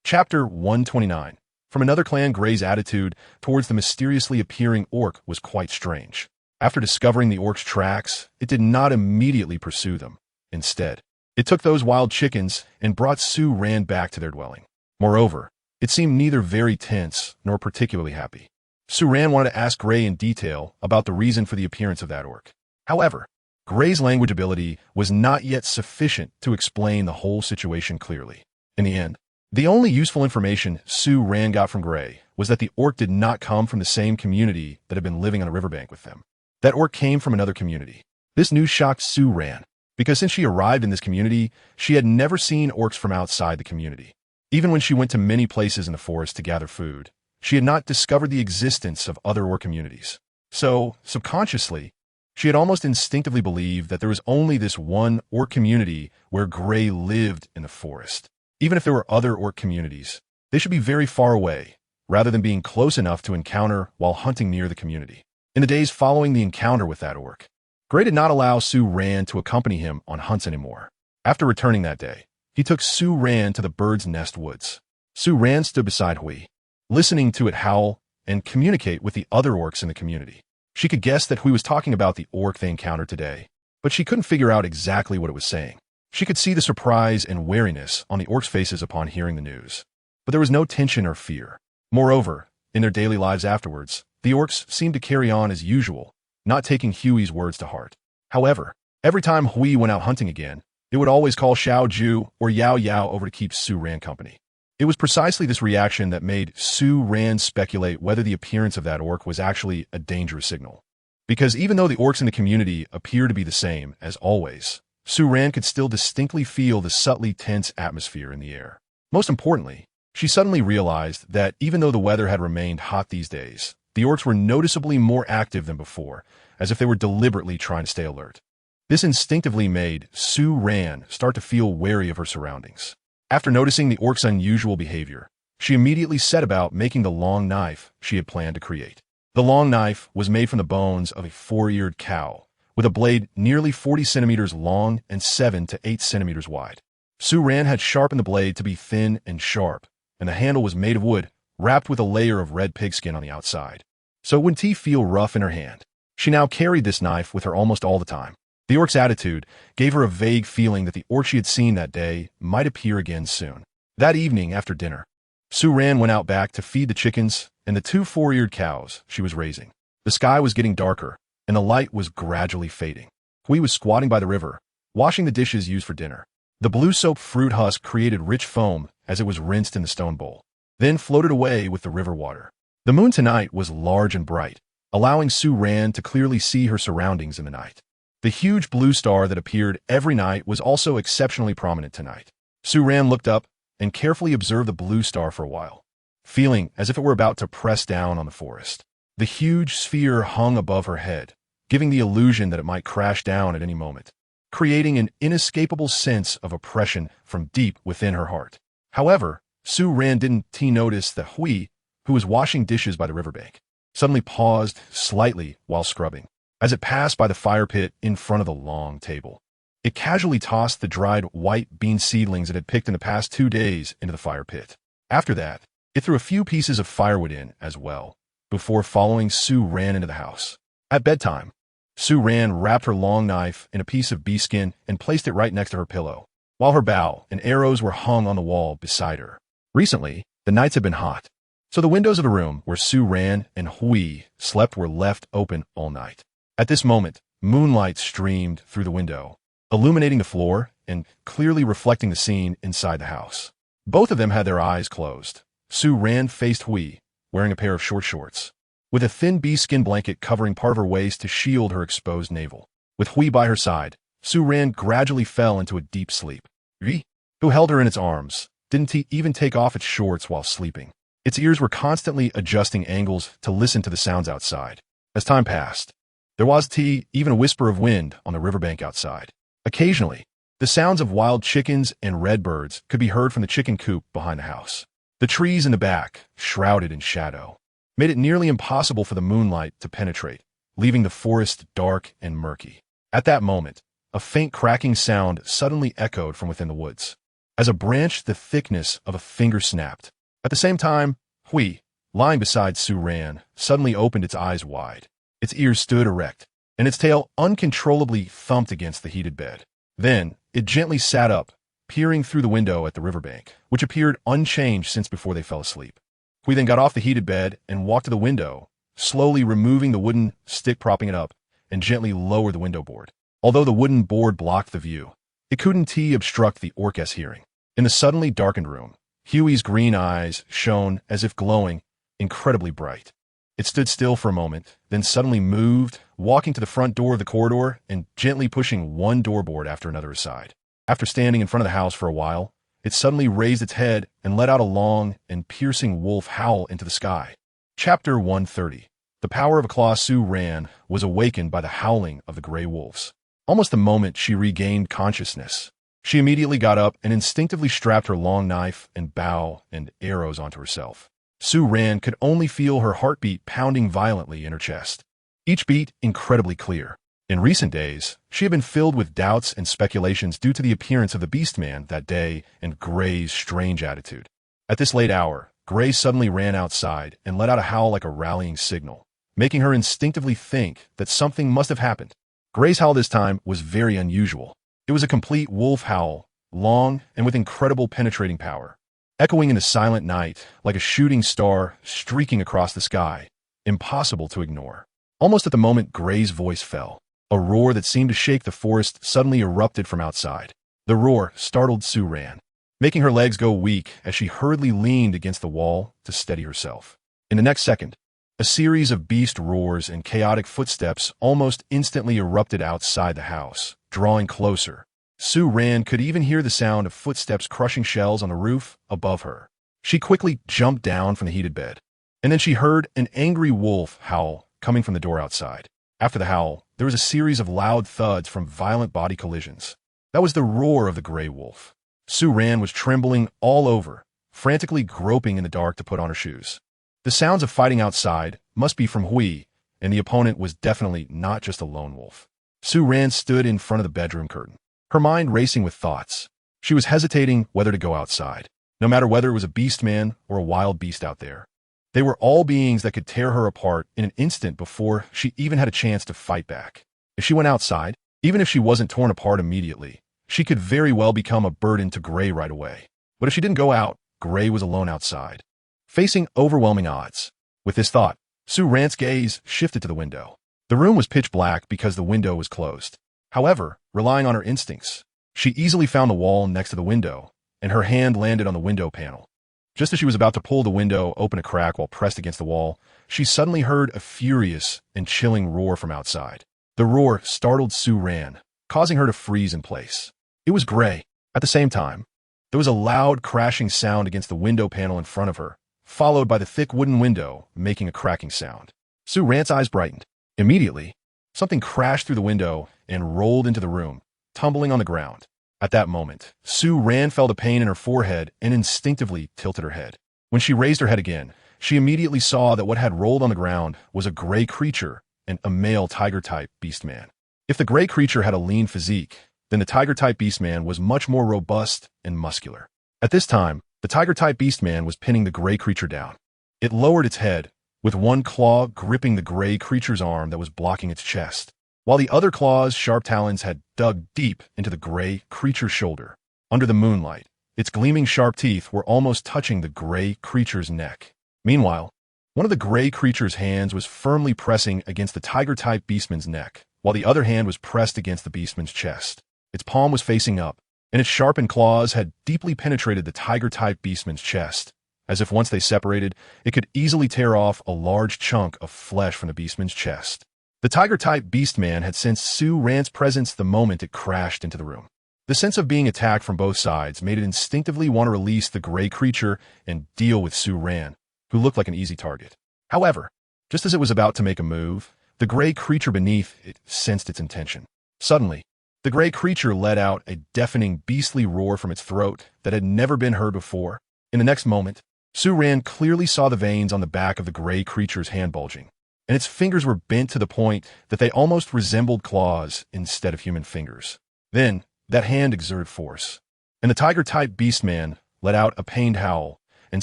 Chapter 129. From another clan, Gray's attitude towards the mysteriously appearing orc was quite strange. After discovering the orc's tracks, it did not immediately pursue them. Instead, it took those wild chickens and brought Su-ran back to their dwelling. Moreover, it seemed neither very tense nor particularly happy. Su-ran wanted to ask Gray in detail about the reason for the appearance of that orc. However, Gray's language ability was not yet sufficient to explain the whole situation clearly. In the end, the only useful information Su-ran got from Gray was that the orc did not come from the same community that had been living on a riverbank with them. That orc came from another community. This news shocked Su-ran, because since she arrived in this community, she had never seen orcs from outside the community. Even when she went to many places in the forest to gather food, she had not discovered the existence of other orc communities. So, subconsciously, she had almost instinctively believed that there was only this one orc community where Gray lived in the forest. Even if there were other orc communities, they should be very far away, rather than being close enough to encounter while hunting near the community. In the days following the encounter with that orc, Gray did not allow Su-ran to accompany him on hunts anymore. After returning that day, he took Su-ran to the bird's nest woods. Su-ran stood beside Hui, listening to it howl and communicate with the other orcs in the community. She could guess that Hui was talking about the orc they encountered today, but she couldn't figure out exactly what it was saying. She could see the surprise and wariness on the orcs' faces upon hearing the news, but there was no tension or fear. Moreover, in their daily lives afterwards, the orcs seemed to carry on as usual, not taking Hui's words to heart. However, every time Hui went out hunting again, it would always call Xiao Ju or Yao Yao over to keep Su-ran company. It was precisely this reaction that made Su-ran speculate whether the appearance of that orc was actually a dangerous signal. Because even though the orcs in the community appear to be the same as always, Su-ran could still distinctly feel the subtly tense atmosphere in the air. Most importantly, she suddenly realized that even though the weather had remained hot these days, the orcs were noticeably more active than before, as if they were deliberately trying to stay alert. This instinctively made Su-ran start to feel wary of her surroundings. After noticing the orc's unusual behavior, she immediately set about making the long knife she had planned to create. The long knife was made from the bones of a 4-eared cow, with a blade nearly 40 centimeters long and 7 to 8 centimeters wide. Su-ran had sharpened the blade to be thin and sharp, and the handle was made of wood, wrapped with a layer of red pigskin on the outside. So it wouldn't feel rough in her hand. She now carried this knife with her almost all the time. The orc's attitude gave her a vague feeling that the orc she had seen that day might appear again soon. That evening after dinner, Su-ran went out back to feed the chickens and the 2 4-eared cows she was raising. The sky was getting darker, and the light was gradually fading. Hui was squatting by the river, washing the dishes used for dinner. The blue soap fruit husk created rich foam as it was rinsed in the stone bowl, then floated away with the river water. The moon tonight was large and bright, allowing Su-ran to clearly see her surroundings in the night. The huge blue star that appeared every night was also exceptionally prominent tonight. Su-ran looked up and carefully observed the blue star for a while, feeling as if it were about to press down on the forest. The huge sphere hung above her head, giving the illusion that it might crash down at any moment, creating an inescapable sense of oppression from deep within her heart. However, Su-ran didn't notice that Hui, who was washing dishes by the riverbank, suddenly paused slightly while scrubbing. As it passed by the fire pit in front of the long table, it casually tossed the dried white bean seedlings it had picked in the past 2 days into the fire pit. After that, it threw a few pieces of firewood in as well, before following Su-ran into the house. At bedtime, Su-ran wrapped her long knife in a piece of bee skin and placed it right next to her pillow, while her bow and arrows were hung on the wall beside her. Recently, the nights had been hot, so the windows of the room where Su-ran and Hui slept were left open all night. At this moment, moonlight streamed through the window, illuminating the floor and clearly reflecting the scene inside the house. Both of them had their eyes closed. Su-ran faced Hui, wearing a pair of short shorts, with a thin bee skin blanket covering part of her waist to shield her exposed navel. With Hui by her side, Su-ran gradually fell into a deep sleep. Hui, who held her in its arms, didn't even take off its shorts while sleeping. Its ears were constantly adjusting angles to listen to the sounds outside. As time passed, there was even a whisper of wind on the riverbank outside. Occasionally, The sounds of wild chickens and redbirds could be heard from the chicken coop behind the house. The trees in the back, shrouded in shadow, made it nearly impossible for the moonlight to penetrate, leaving the forest dark and murky. At that moment, a faint cracking sound suddenly echoed from within the woods. As a branch the thickness of a finger snapped. At the same time, Hui, lying beside Su Ran, suddenly opened its eyes wide. Its ears stood erect, and its tail uncontrollably thumped against the heated bed. Then, it gently sat up, peering through the window at the riverbank, which appeared unchanged since before they fell asleep. Hui then got off the heated bed and walked to the window, slowly removing the wooden stick propping it up, and gently lowered the window board. Although the wooden board blocked the view, it couldn't obstruct the orc's hearing. In the suddenly darkened room, Huey's green eyes shone as if glowing, incredibly bright. It stood still for a moment, then suddenly moved, walking to the front door of the corridor and gently pushing one doorboard after another aside. After standing in front of the house for a while, it suddenly raised its head and let out a long and piercing wolf howl into the sky. Chapter 130. The power of a claw. Su Ran was awakened by the howling of the gray wolves. Almost the moment she regained consciousness, she immediately got up and instinctively strapped her long knife and bow and arrows onto herself. Su Ran could only feel her heartbeat pounding violently in her chest, each beat incredibly clear. In recent days, she had been filled with doubts and speculations due to the appearance of the Beastman that day and Gray's strange attitude. At this late hour, Gray suddenly ran outside and let out a howl like a rallying signal, making her instinctively think that something must have happened. Gray's howl this time was very unusual. It was a complete wolf howl, long and with incredible penetrating power, echoing in the silent night like a shooting star streaking across the sky, impossible to ignore. Almost at the moment Gray's voice fell, a roar that seemed to shake the forest suddenly erupted from outside. The roar startled Su Ran, making her legs go weak as she hurriedly leaned against the wall to steady herself. In the next second, a series of beast roars and chaotic footsteps almost instantly erupted outside the house, drawing closer. Su Ran could even hear the sound of footsteps crushing shells on the roof above her. She quickly jumped down from the heated bed, and then she heard an angry wolf howl coming from the door outside. After the howl, there was a series of loud thuds from violent body collisions. That was the roar of the gray wolf. Su Ran was trembling all over, frantically groping in the dark to put on her shoes. The sounds of fighting outside must be from Hui, and the opponent was definitely not just a lone wolf. Su Ran stood in front of the bedroom curtain, her mind racing with thoughts. She was hesitating whether to go outside, no matter whether it was a beast man or a wild beast out there. They were all beings that could tear her apart in an instant before she even had a chance to fight back. If she went outside, even if she wasn't torn apart immediately, she could very well become a burden to Gray right away. But if she didn't go out, Gray was alone outside, facing overwhelming odds. With this thought, Su Ran's gaze shifted to the window. The room was pitch black because the window was closed. However, relying on her instincts, she easily found the wall next to the window, and her hand landed on the window panel. Just as she was about to pull the window open a crack while pressed against the wall, she suddenly heard a furious and chilling roar from outside. The roar startled Su Ran, causing her to freeze in place. It was Gray. At the same time, there was a loud crashing sound against the window panel in front of her, followed by the thick wooden window making a cracking sound. Su Ran's eyes brightened. Immediately, something crashed through the window and rolled into the room, tumbling on the ground. At that moment, Su Ran felt a pain in her forehead and instinctively tilted her head. When she raised her head again, she immediately saw that what had rolled on the ground was a gray creature and a male tiger-type beastman. If the gray creature had a lean physique, then the tiger-type beastman was much more robust and muscular. At this time, the tiger-type beastman was pinning the gray creature down. It lowered its head, with one claw gripping the gray creature's arm that was blocking its chest, while the other claw's sharp talons had dug deep into the gray creature's shoulder. Under the moonlight, its gleaming sharp teeth were almost touching the gray creature's neck. Meanwhile, one of the gray creature's hands was firmly pressing against the tiger-type beastman's neck, while the other hand was pressed against the beastman's chest. Its palm was facing up, and its sharpened claws had deeply penetrated the tiger-type beastman's chest, as if once they separated, it could easily tear off a large chunk of flesh from the beastman's chest. The tiger-type beastman had sensed Su Ran's presence the moment it crashed into the room. The sense of being attacked from both sides made it instinctively want to release the gray creature and deal with Su Ran, who looked like an easy target. However, just as it was about to make a move, the gray creature beneath it sensed its intention. Suddenly, The gray creature let out a deafening, beastly roar from its throat that had never been heard before. In the next moment, Su-Ran clearly saw the veins on the back of the gray creature's hand bulging, and its fingers were bent to the point that they almost resembled claws instead of human fingers. Then, that hand exerted force, and the tiger-type beastman let out a pained howl and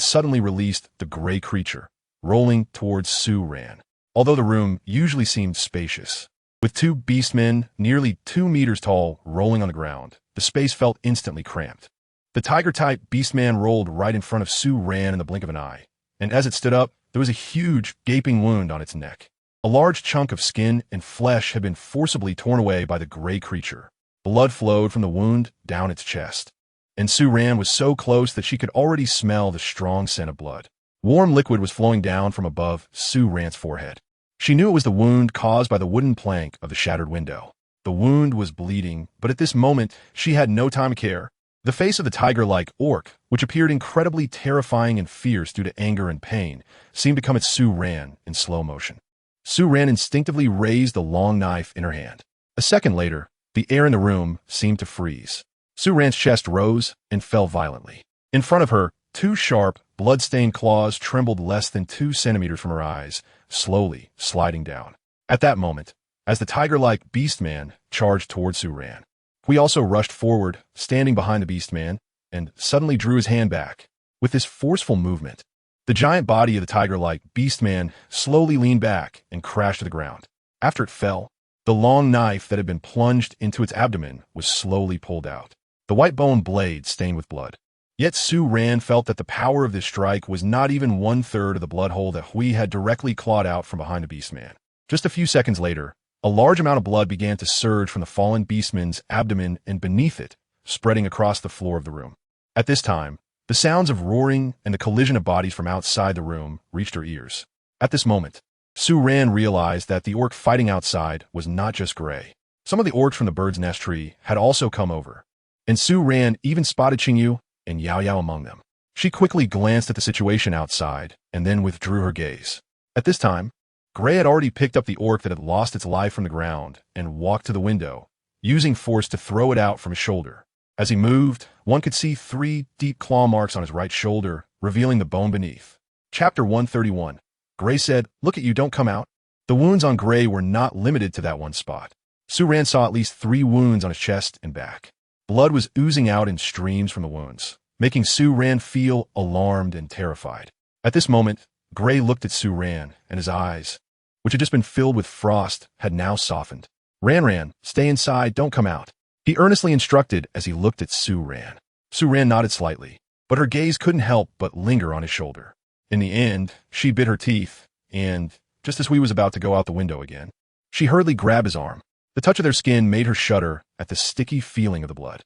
suddenly released the gray creature, rolling towards Su-Ran. Although the room usually seemed spacious, with two beastmen nearly 2 meters tall rolling on the ground, the space felt instantly cramped. The tiger-type beastman rolled right in front of Su-Ran in the blink of an eye, and as it stood up, there was a huge, gaping wound on its neck. A large chunk of skin and flesh had been forcibly torn away by the gray creature. Blood flowed from the wound down its chest, and Su-Ran was so close that she could already smell the strong scent of blood. Warm liquid was flowing down from above Su-Ran's forehead. She knew it was the wound caused by the wooden plank of the shattered window. The wound was bleeding, but at this moment, she had no time to care. The face of the tiger-like orc, which appeared incredibly terrifying and fierce due to anger and pain, seemed to come at Su-Ran in slow motion. Su-Ran instinctively raised the long knife in her hand. A second later, the air in the room seemed to freeze. Su-Ran's chest rose and fell violently. In front of her, 2 sharp, blood-stained claws trembled less than 2 centimeters from her eyes, slowly sliding down. At that moment, as the tiger-like beastman charged toward Su-Ran, Hui also rushed forward, standing behind the beastman, and suddenly drew his hand back. With this forceful movement, the giant body of the tiger-like beastman slowly leaned back and crashed to the ground. After it fell, the long knife that had been plunged into its abdomen was slowly pulled out, the white bone blade stained with blood. Yet Su-Ran felt that the power of this strike was not even 1/3 of the blood hole that Hui had directly clawed out from behind the beastman. Just a few seconds later, a large amount of blood began to surge from the fallen beastman's abdomen and beneath it, spreading across the floor of the room. At this time, the sounds of roaring and the collision of bodies from outside the room reached her ears. At this moment, Su-Ran realized that the orc fighting outside was not just Gray. Some of the orcs from the bird's nest tree had also come over, and Su-Ran even spotted Qingyu and Yao Yao among them. She quickly glanced at the situation outside and then withdrew her gaze. At this time, Gray had already picked up the orc that had lost its life from the ground and walked to the window, using force to throw it out from his shoulder. As he moved, one could see 3 deep claw marks on his right shoulder, revealing the bone beneath. Chapter 131. Gray said, "Look at you, don't come out." The wounds on Gray were not limited to that one spot. Su-Ran saw at least 3 wounds on his chest and back. Blood was oozing out in streams from the wounds, making Su-Ran feel alarmed and terrified. At this moment, Gray looked at Su-Ran, and his eyes, which had just been filled with frost, had now softened. "Ran, stay inside, don't come out," he earnestly instructed as he looked at Su-Ran. Su-Ran nodded slightly, but her gaze couldn't help but linger on his shoulder. In the end, she bit her teeth, and, just as Hui was about to go out the window again, she hurriedly grabbed his arm. The touch of their skin made her shudder at the sticky feeling of the blood.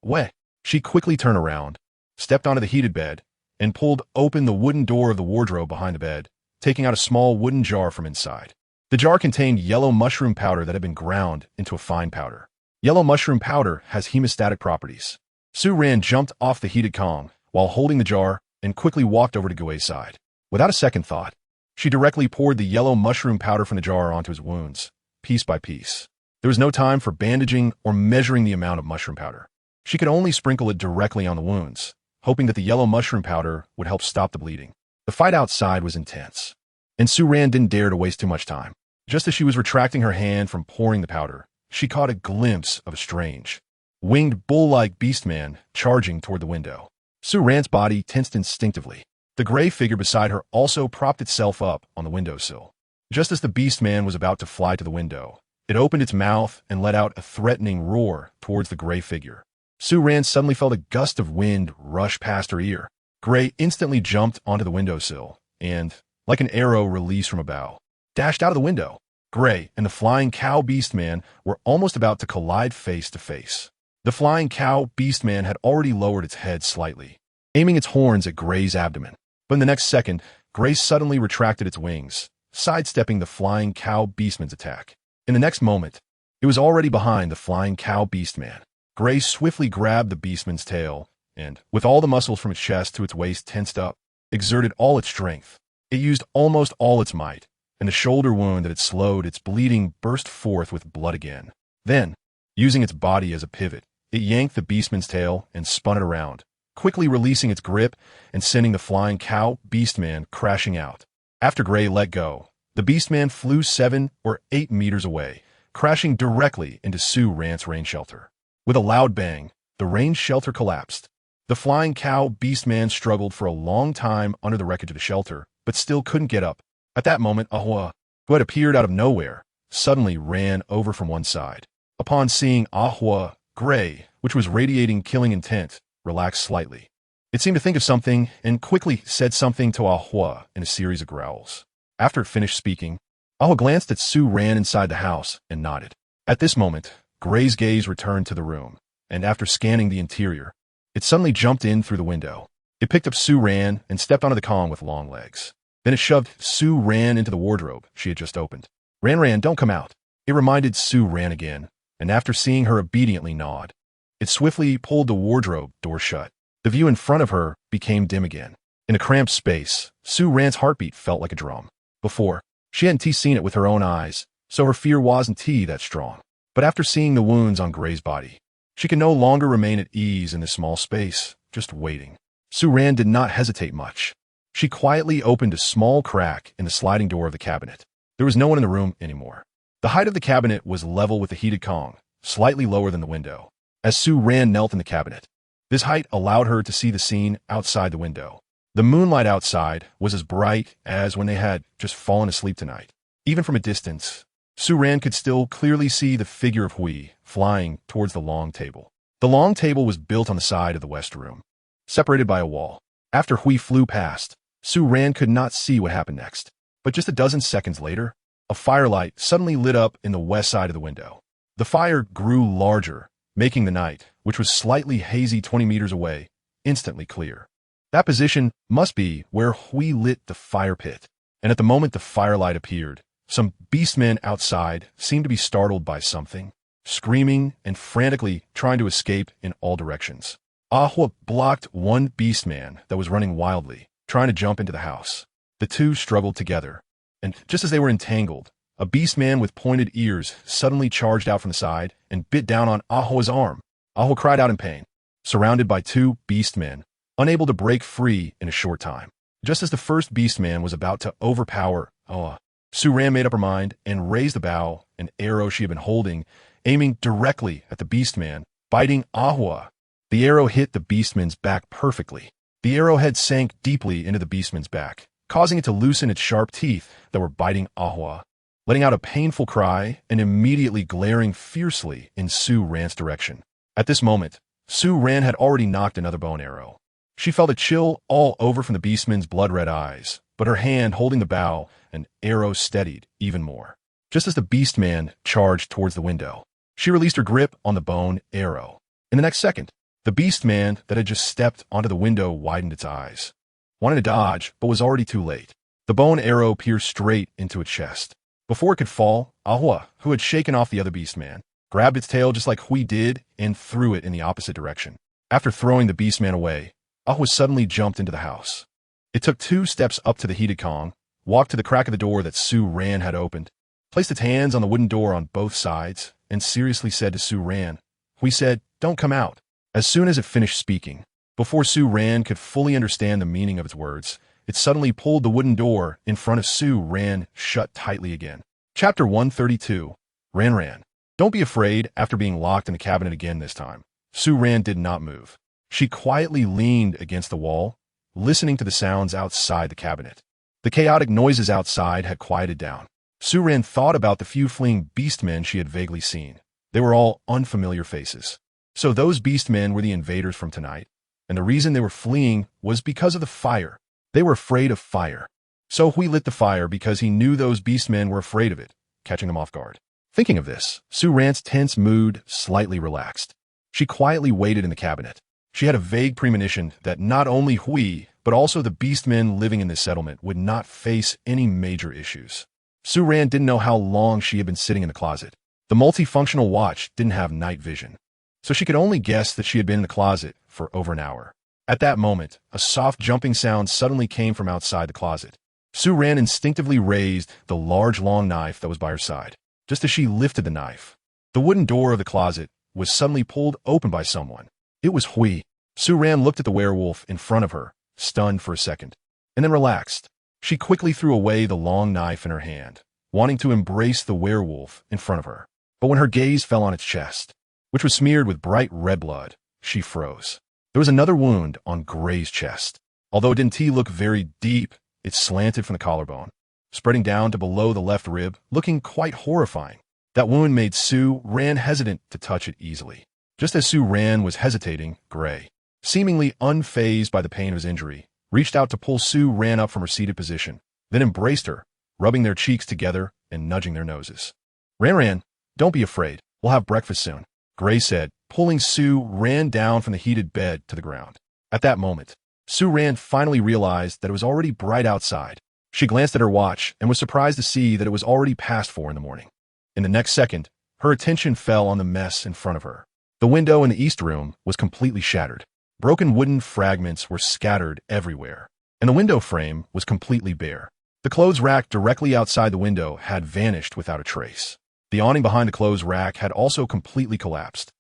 Wet. She quickly turned around, stepped onto the heated bed, and pulled open the wooden door of the wardrobe behind the bed, taking out a small wooden jar from inside. The jar contained yellow mushroom powder that had been ground into a fine powder. Yellow mushroom powder has hemostatic properties. Su-Ran jumped off the heated Kong while holding the jar and quickly walked over to Gui's side. Without a second thought, she directly poured the yellow mushroom powder from the jar onto his wounds, piece by piece. There was no time for bandaging or measuring the amount of mushroom powder. She could only sprinkle it directly on the wounds, hoping that the yellow mushroom powder would help stop the bleeding. The fight outside was intense, and Su-Ran didn't dare to waste too much time. Just as she was retracting her hand from pouring the powder, she caught a glimpse of a strange, winged bull-like beastman charging toward the window. Su-Ran's body tensed instinctively. The gray figure beside her also propped itself up on the windowsill. Just as the beastman was about to fly to the window, it opened its mouth and let out a threatening roar towards the gray figure. Su-Ran suddenly felt a gust of wind rush past her ear. Gray instantly jumped onto the windowsill and, like an arrow released from a bow, dashed out of the window. Gray and the flying cow beastman were almost about to collide face to face. The flying cow beastman had already lowered its head slightly, aiming its horns at Gray's abdomen. But in the next second, Gray suddenly retracted its wings, sidestepping the flying cow beastman's attack. In the next moment, it was already behind the flying cow beastman. Gray swiftly grabbed the beastman's tail and, with all the muscles from its chest to its waist tensed up, exerted all its strength. It used almost all its might, and the shoulder wound that had slowed its bleeding burst forth with blood again. Then, Using its body as a pivot, it yanked the beastman's tail and spun it around, quickly releasing its grip and sending the flying cow beastman crashing out. After Gray let go, the beastman flew 7 or 8 meters away, crashing directly into Sue Rant's rain shelter. With a loud bang, the rain shelter collapsed. The flying cow beastman struggled for a long time under the wreckage of the shelter, but still couldn't get up. At that moment, Ahua, who had appeared out of nowhere, suddenly ran over from one side. Upon seeing Ahua, Gray, which was radiating killing intent, relaxed slightly. It seemed to think of something and quickly said something to Ahua in a series of growls. After it finished speaking, Ahua glanced at Sue Ran inside the house and nodded. At this moment, Gray's gaze returned to the room, and after scanning the interior, it suddenly jumped in through the window. It picked up Sue Ran and stepped onto the Kong with long legs. Then it shoved Sue Ran into the wardrobe she had just opened. Ran, don't come out. It reminded Sue Ran again, and after seeing her obediently nod, it swiftly pulled the wardrobe door shut. The view in front of her became dim again. In a cramped space, Sue Ran's heartbeat felt like a drum. Before, she hadn't seen it with her own eyes, so her fear wasn't that strong. But after seeing the wounds on Gray's body, she could no longer remain at ease in this small space, just waiting. Sue Ran did not hesitate much. She quietly opened a small crack in the sliding door of the cabinet. There was no one in the room anymore. The height of the cabinet was level with the heated Kong, slightly lower than the window. As Sue Ran knelt in the cabinet, this height allowed her to see the scene outside the window. The moonlight outside was as bright as when they had just fallen asleep tonight. Even from a distance, Sue Ran could still clearly see the figure of Hui flying towards the long table. The long table was built on the side of the west room, separated by a wall. After Hui flew past, Sue Ran could not see what happened next. But just a dozen seconds later, a firelight suddenly lit up in the west side of the window. The fire grew larger, making the night, which was slightly hazy 20 meters away, instantly clear. That position must be where Hui lit the fire pit. And at the moment the firelight appeared, some beastmen outside seemed to be startled by something, screaming and frantically trying to escape in all directions. Ahua blocked one beastman that was running wildly, trying to jump into the house. The two struggled together, and just as they were entangled, a beastman with pointed ears suddenly charged out from the side and bit down on Ahua's arm. Ahua cried out in pain, surrounded by two beastmen, unable to break free in a short time. Just as the first beastman was about to overpower Ahua, Sue Ran made up her mind and raised the bow, an arrow she had been holding, aiming directly at the beastman, biting Ahua. The arrow hit the beastman's back perfectly. The arrowhead sank deeply into the beastman's back, causing it to loosen its sharp teeth that were biting Ahua, letting out a painful cry and immediately glaring fiercely in Sue Ran's direction. At this moment, Sue Ran had already knocked another bow and arrow. She felt a chill all over from the beastman's blood-red eyes, but her hand holding the bow, an arrow steadied even more. Just as the beastman charged towards the window, she released her grip on the bone arrow. In the next second, the beastman that had just stepped onto the window widened its eyes, wanted to dodge, but was already too late. The bone arrow pierced straight into its chest. Before it could fall, Ahua, who had shaken off the other beastman, grabbed its tail just like Hui did and threw it in the opposite direction. After throwing the beastman away, Ahua suddenly jumped into the house. It took 2 steps up to the heated Kong, walked to the crack of the door that Sue Ran had opened, placed its hands on the wooden door on both sides, and seriously said to Sue Ran, Hui said, "Don't come out." As soon as it finished speaking, before Sue Ran could fully understand the meaning of its words, it suddenly pulled the wooden door in front of Sue Ran shut tightly again. Chapter 132. Ran. Don't be afraid after being locked in the cabinet again this time. Sue Ran did not move. She quietly leaned against the wall, listening to the sounds outside the cabinet. The chaotic noises outside had quieted down. Sue Ran thought about the few fleeing beastmen she had vaguely seen. They were all unfamiliar faces. So those beastmen were the invaders from tonight, and the reason they were fleeing was because of the fire. They were afraid of fire. So Hui lit the fire because he knew those beastmen were afraid of it, catching them off guard. Thinking of this, Sue Ran's tense mood slightly relaxed. She quietly waited in the cabinet. She had a vague premonition that not only Hui, but also the beastmen living in this settlement would not face any major issues. Sue Ran didn't know how long she had been sitting in the closet. The multifunctional watch didn't have night vision, so she could only guess that she had been in the closet for over an hour. At that moment, a soft jumping sound suddenly came from outside the closet. Sue Ran instinctively raised the large long knife that was by her side. Just as she lifted the knife, The wooden door of the closet was suddenly pulled open by someone. It was Hui. Su Ran looked at the werewolf in front of her, stunned for a second, and then relaxed. She quickly threw away the long knife in her hand, wanting to embrace the werewolf in front of her. But when her gaze fell on its chest, which was smeared with bright red blood, she froze. There was another wound on Gray's chest. Although it didn't look very deep, it slanted from the collarbone, spreading down to below the left rib, looking quite horrifying. That wound made Su Ran hesitant to touch it easily. Just as Su Ran was hesitating, Gray, seemingly unfazed by the pain of his injury, reached out to pull Su Ran up from her seated position, then embraced her, rubbing their cheeks together and nudging their noses. Ran, don't be afraid. We'll have breakfast soon, Gray said, pulling Su Ran down from the heated bed to the ground. At that moment, Su Ran finally realized that it was already bright outside. She glanced at her watch and was surprised to see that it was already past 4 in the morning. In the next second, her attention fell on the mess in front of her. The window in the east room was completely shattered. Broken wooden fragments were scattered everywhere, and the window frame was completely bare. The clothes rack directly outside the window had vanished without a trace. The awning behind the clothes rack had also completely collapsed.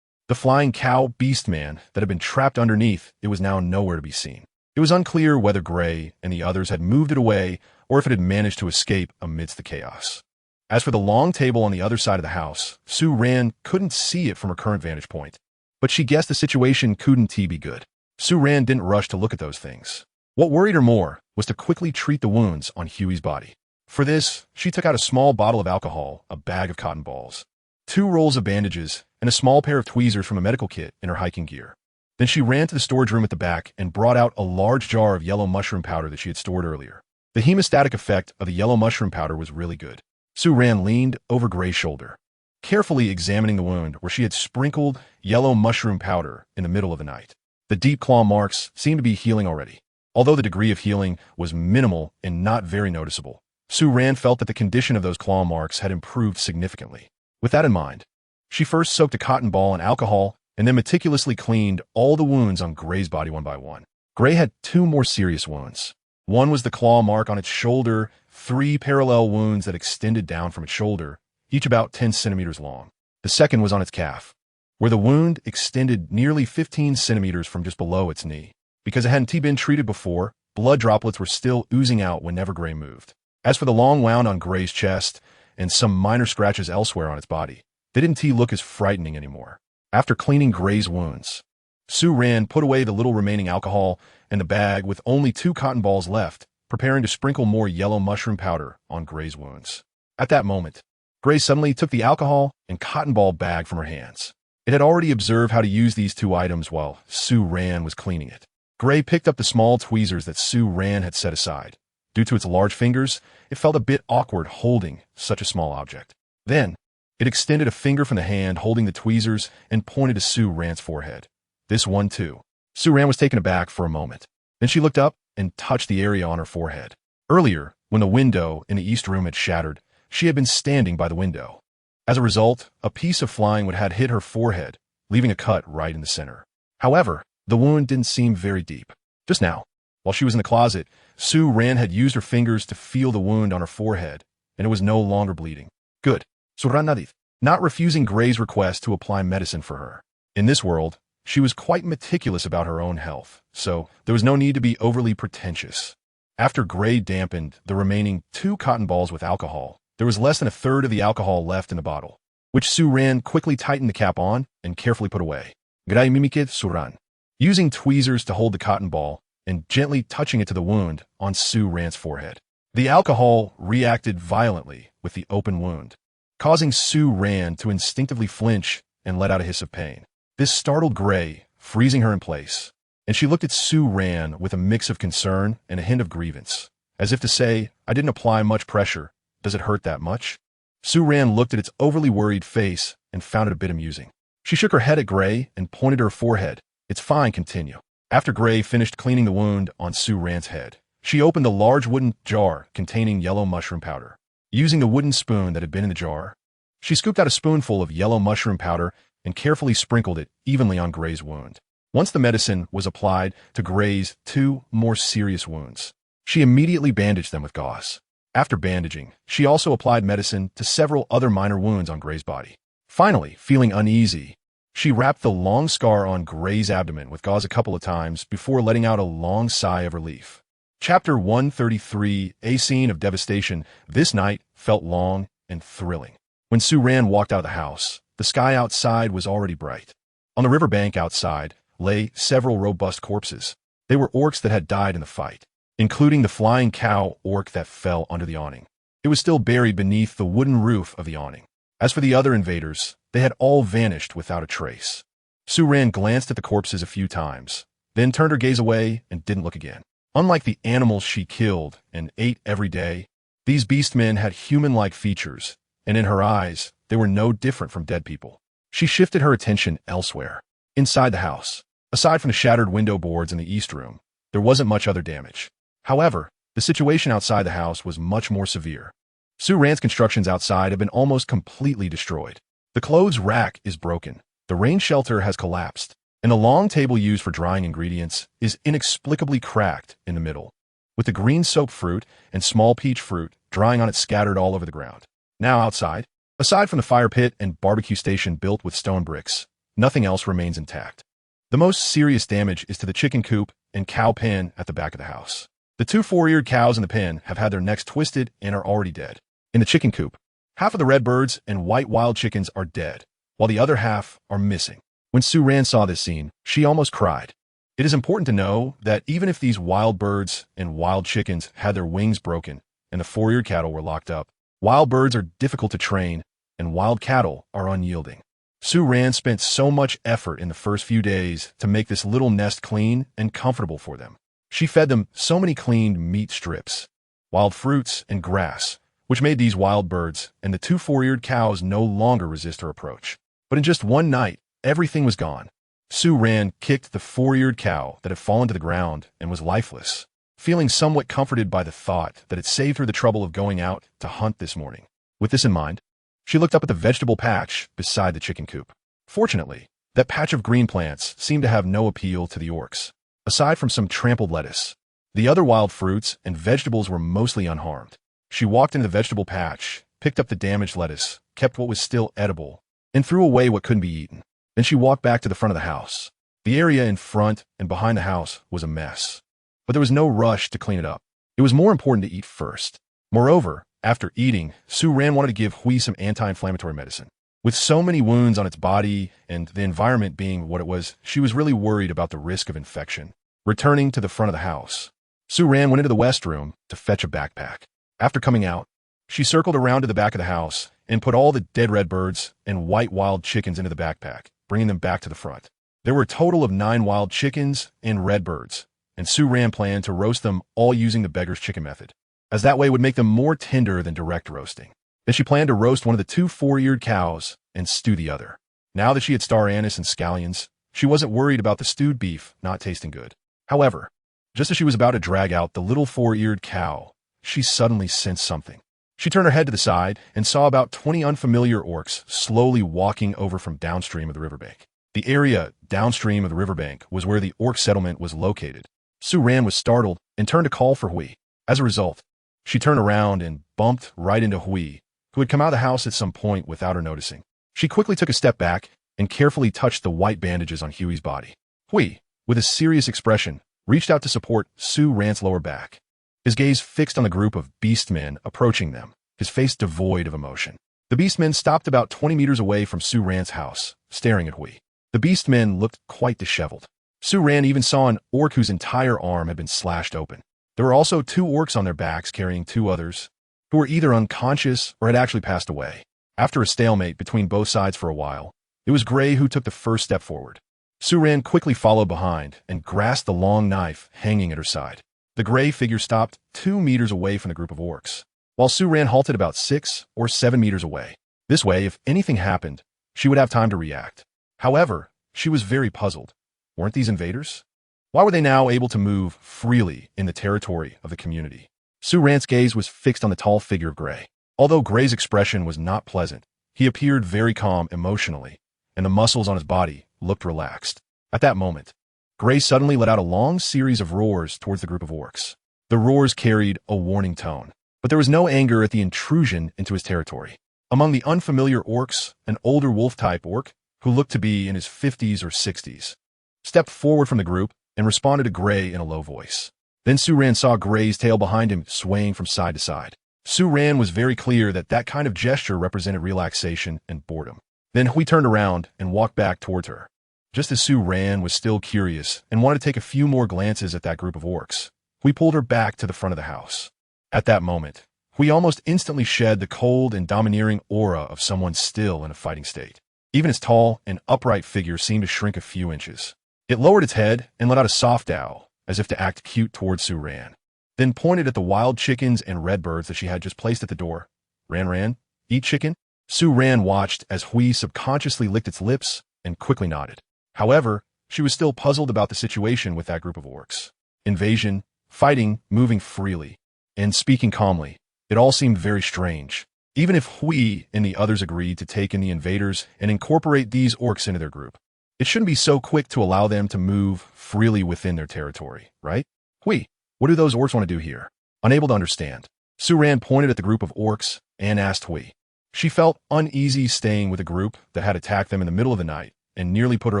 The flying cow beast man that had been trapped underneath it was now nowhere to be seen. It was unclear whether Gray and the others had moved it away or if it had managed to escape amidst the chaos. As for the long table on the other side of the house, Su Ran couldn't see it from her current vantage point, but she guessed the situation couldn't be good. Su Ran didn't rush to look at those things. What worried her more was to quickly treat the wounds on Huey's body. For this, she took out a small bottle of alcohol, a bag of cotton balls, 2 rolls of bandages, and a small pair of tweezers from a medical kit in her hiking gear. Then she ran to the storage room at the back and brought out a large jar of yellow mushroom powder that she had stored earlier. The hemostatic effect of the yellow mushroom powder was really good. Su Ran leaned over Gray's shoulder, carefully examining the wound where she had sprinkled yellow mushroom powder in the middle of the night. The deep claw marks seemed to be healing already. Although the degree of healing was minimal and not very noticeable, Su Ran felt that the condition of those claw marks had improved significantly. With that in mind, she first soaked a cotton ball in alcohol and then meticulously cleaned all the wounds on Gray's body one by one. Gray had 2 more serious wounds. One was the claw mark on its shoulder, 3 parallel wounds that extended down from its shoulder, each about 10 centimeters long. The second was on its calf, where the wound extended nearly 15 centimeters from just below its knee. Because it hadn't been treated before, blood droplets were still oozing out whenever Gray moved. As for the long wound on Gray's chest and some minor scratches elsewhere on its body, they didn't look as frightening anymore. After cleaning Gray's wounds, Su Ran put away the little remaining alcohol and the bag with only 2 cotton balls left, preparing to sprinkle more yellow mushroom powder on Gray's wounds. At that moment, Gray suddenly took the alcohol and cotton ball bag from her hands. It had already observed how to use these 2 items while Su Ran was cleaning it. Gray picked up the small tweezers that Su Ran had set aside. Due to its large fingers, it felt a bit awkward holding such a small object. Then, it extended a finger from the hand holding the tweezers and pointed to Su Ran's forehead. This one too. Su Ran was taken aback for a moment. Then she looked up and touched the area on her forehead. Earlier, when the window in the east room had shattered, she had been standing by the window. As a result, a piece of flying wood had hit her forehead, leaving a cut right in the center. However, the wound didn't seem very deep. Just now, while she was in the closet, Su Ran had used her fingers to feel the wound on her forehead, and it was no longer bleeding. Good. Suranadith, not refusing Gray's request to apply medicine for her. In this world, she was quite meticulous about her own health, so there was no need to be overly pretentious. After Gray dampened the remaining 2 cotton balls with alcohol, there was less than a third of the alcohol left in the bottle, which Su Ran quickly tightened the cap on and carefully put away. Gray mimikid Suran, using tweezers to hold the cotton ball and gently touching it to the wound on Su Ran's forehead. The alcohol reacted violently with the open wound, causing Su Ran to instinctively flinch and let out a hiss of pain. This startled Gray, freezing her in place, and she looked at Su Ran with a mix of concern and a hint of grievance, as if to say, I didn't apply much pressure. Does it hurt that much? Su Ran looked at its overly worried face and found it a bit amusing. She shook her head at Gray and pointed to her forehead. It's fine, continue. After Gray finished cleaning the wound on Su Ran's head, she opened a large wooden jar containing yellow mushroom powder. Using the wooden spoon that had been in the jar, she scooped out a spoonful of yellow mushroom powder and carefully sprinkled it evenly on Gray's wound. Once the medicine was applied to Gray's 2 more serious wounds, she immediately bandaged them with gauze. After bandaging, she also applied medicine to several other minor wounds on Gray's body. Finally, feeling uneasy, she wrapped the long scar on Gray's abdomen with gauze a couple of times before letting out a long sigh of relief. Chapter 133, A Scene of Devastation. This night felt long and thrilling. When Sue-Ran walked out of the house, the sky outside was already bright. On the riverbank outside lay several robust corpses. They were orcs that had died in the fight, including the flying cow orc that fell under the awning. It was still buried beneath the wooden roof of the awning. As for the other invaders, they had all vanished without a trace. Sue-Ran glanced at the corpses a few times, then turned her gaze away and didn't look again. Unlike the animals she killed and ate every day, these beastmen had human-like features, and in her eyes, they were no different from dead people. She shifted her attention elsewhere. Inside the house, aside from the shattered window boards in the east room, there wasn't much other damage. However, the situation outside the house was much more severe. Sue-Ran's constructions outside have been almost completely destroyed. The clothes rack is broken, the rain shelter has collapsed, and the long table used for drying ingredients is inexplicably cracked in the middle, with the green soap fruit and small peach fruit drying on it scattered all over the ground. Now outside, aside from the fire pit and barbecue station built with stone bricks, nothing else remains intact. The most serious damage is to the chicken coop and cow pen at the back of the house. The 2 four-eared cows in the pen have had their necks twisted and are already dead. In the chicken coop, half of the red birds and white wild chickens are dead, while the other half are missing. When Sue-Ran saw this scene, she almost cried. It is important to know that even if these wild birds and wild chickens had their wings broken and the four-eared cattle were locked up, wild birds are difficult to train and wild cattle are unyielding. Sue-Ran spent so much effort in the first few days to make this little nest clean and comfortable for them. She fed them so many cleaned meat strips, wild fruits, and grass, which made these wild birds and the 2 four-eared cows no longer resist her approach. But in just one night, everything was gone. Sue-Ran kicked the 4-eared cow that had fallen to the ground and was lifeless, feeling somewhat comforted by the thought that it saved her the trouble of going out to hunt this morning. With this in mind, she looked up at the vegetable patch beside the chicken coop. Fortunately, that patch of green plants seemed to have no appeal to the orcs. Aside from some trampled lettuce, the other wild fruits and vegetables were mostly unharmed. She walked into the vegetable patch, picked up the damaged lettuce, kept what was still edible, and threw away what couldn't be eaten. Then she walked back to the front of the house. The area in front and behind the house was a mess, but there was no rush to clean it up. It was more important to eat first. Moreover, after eating, Sue-Ran wanted to give Hui some anti-inflammatory medicine. With so many wounds on its body and the environment being what it was, she was really worried about the risk of infection. Returning to the front of the house, Sue-Ran went into the west room to fetch a backpack. After coming out, she circled around to the back of the house and put all the dead red birds and white wild chickens into the backpack, bringing them back to the front. There were a total of 9 wild chickens and red birds, and Sue-Ran planned to roast them all using the beggar's chicken method, as that way would make them more tender than direct roasting. Then she planned to roast one of the 2 four-eared cows and stew the other. Now that she had star anise and scallions, she wasn't worried about the stewed beef not tasting good. However, just as she was about to drag out the little 4-eared cow, she suddenly sensed something. She turned her head to the side and saw about 20 unfamiliar orcs slowly walking over from downstream of the riverbank. The area downstream of the riverbank was where the orc settlement was located. Sue-Ran was startled and turned to call for Hui. As a result, she turned around and bumped right into Hui, who had come out of the house at some point without her noticing. She quickly took a step back and carefully touched the white bandages on Huey's body. Hui, with a serious expression, reached out to support Sue-Ran's lower back, his gaze fixed on the group of beastmen approaching them, his face devoid of emotion. The beastmen stopped about 20 meters away from Sue-Ran's house, staring at Hui. The beastmen looked quite disheveled. Sue-Ran even saw an orc whose entire arm had been slashed open. There were also 2 orcs on their backs carrying 2 others, who were either unconscious or had actually passed away. After a stalemate between both sides for a while, it was Gray who took the first step forward. Sue-Ran quickly followed behind and grasped the long knife hanging at her side. The gray figure stopped 2 meters away from the group of orcs, while Sue-Ran halted about 6 or 7 meters away. This way, if anything happened, she would have time to react. However, she was very puzzled. Weren't these invaders? Why were they now able to move freely in the territory of the community? Sue-Ran's gaze was fixed on the tall figure of Gray. Although Gray's expression was not pleasant, he appeared very calm emotionally, and the muscles on his body looked relaxed. At that moment, Gray suddenly let out a long series of roars towards the group of orcs. The roars carried a warning tone, but there was no anger at the intrusion into his territory. Among the unfamiliar orcs, an older wolf-type orc, who looked to be in his 50s or 60s, stepped forward from the group and responded to Gray in a low voice. Then Su-Ran saw Gray's tail behind him swaying from side to side. Su-Ran was very clear that that kind of gesture represented relaxation and boredom. Then Hui turned around and walked back towards her. Just as Su-Ran was still curious and wanted to take a few more glances at that group of orcs, Hui pulled her back to the front of the house. At that moment, Hui almost instantly shed the cold and domineering aura of someone still in a fighting state. Even its tall and upright figure seemed to shrink a few inches. It lowered its head and let out a soft owl, as if to act cute towards Su-Ran, then pointed at the wild chickens and redbirds that she had just placed at the door. Ran, eat chicken? Su-Ran watched as Hui subconsciously licked its lips and quickly nodded. However, she was still puzzled about the situation with that group of orcs. Invasion, fighting, moving freely, and speaking calmly. It all seemed very strange. Even if Hui and the others agreed to take in the invaders and incorporate these orcs into their group, it shouldn't be so quick to allow them to move freely within their territory, right? Hui, what do those orcs want to do here? Unable to understand, Su-Ran pointed at the group of orcs and asked Hui. She felt uneasy staying with a group that had attacked them in the middle of the night and nearly put her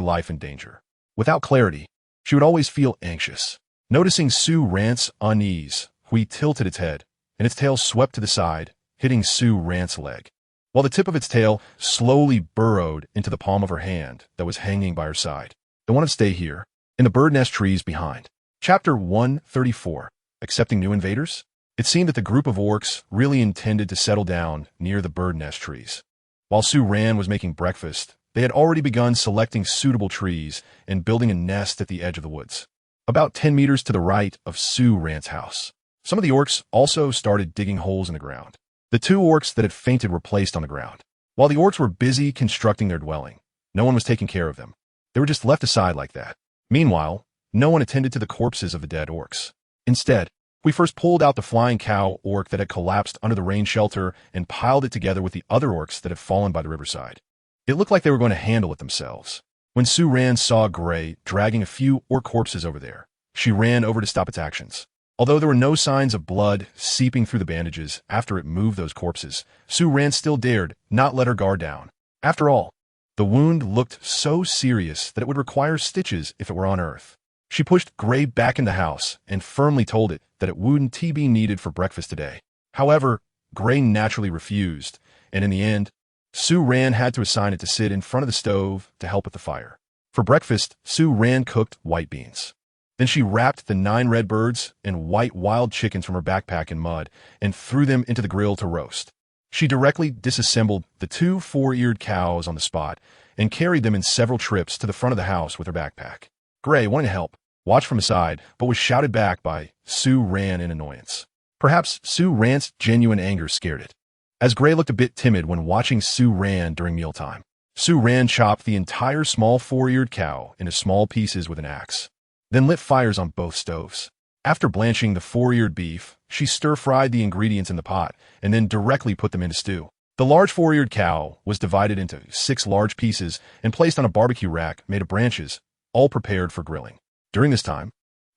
life in danger. Without clarity, she would always feel anxious. Noticing Su-Ran's unease, Hui tilted its head, and its tail swept to the side, hitting Su-Ran's leg, while the tip of its tail slowly burrowed into the palm of her hand that was hanging by her side. I want to stay here, in the bird nest trees behind. Chapter 134, Accepting New Invaders? It seemed that the group of orcs really intended to settle down near the bird nest trees. While Su-Ran was making breakfast, they had already begun selecting suitable trees and building a nest at the edge of the woods, about 10 meters to the right of Su-Ran's house. Some of the orcs also started digging holes in the ground. The 2 orcs that had fainted were placed on the ground. While the orcs were busy constructing their dwelling, no one was taking care of them. They were just left aside like that. Meanwhile, no one attended to the corpses of the dead orcs. Instead, we first pulled out the flying cow orc that had collapsed under the rain shelter and piled it together with the other orcs that had fallen by the riverside. It looked like they were going to handle it themselves. When Su-Ran saw Gray dragging a few orc corpses over there, she ran over to stop its actions. Although there were no signs of blood seeping through the bandages after it moved those corpses, Su-Ran still dared not let her guard down. After all, the wound looked so serious that it would require stitches if it were on Earth. She pushed Gray back in the house and firmly told it that it wouldn't be needed for breakfast today. However, Gray naturally refused, and in the end, Su-Ran had to assign it to sit in front of the stove to help with the fire. For breakfast, Su-Ran cooked white beans. Then she wrapped the 9 red birds and white wild chickens from her backpack in mud and threw them into the grill to roast. She directly disassembled the 2 4-eared cows on the spot and carried them in several trips to the front of the house with her backpack. Gray wanted to help, watched from the side, but was shouted back by Su-Ran in annoyance. Perhaps Su-Ran's genuine anger scared it, as Gray looked a bit timid when watching Su-Ran during mealtime. Su-Ran chopped the entire small 4-eared cow into small pieces with an axe, then lit fires on both stoves. After blanching the 4-eared beef, she stir-fried the ingredients in the pot and then directly put them into stew. The large 4-eared cow was divided into 6 large pieces and placed on a barbecue rack made of branches, all prepared for grilling. During this time,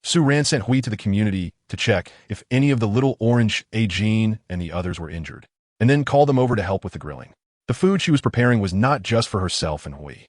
Su-Ran sent Hui to the community to check if any of the little orange Jean and the others were injured, and then called them over to help with the grilling. The food she was preparing was not just for herself and Hui.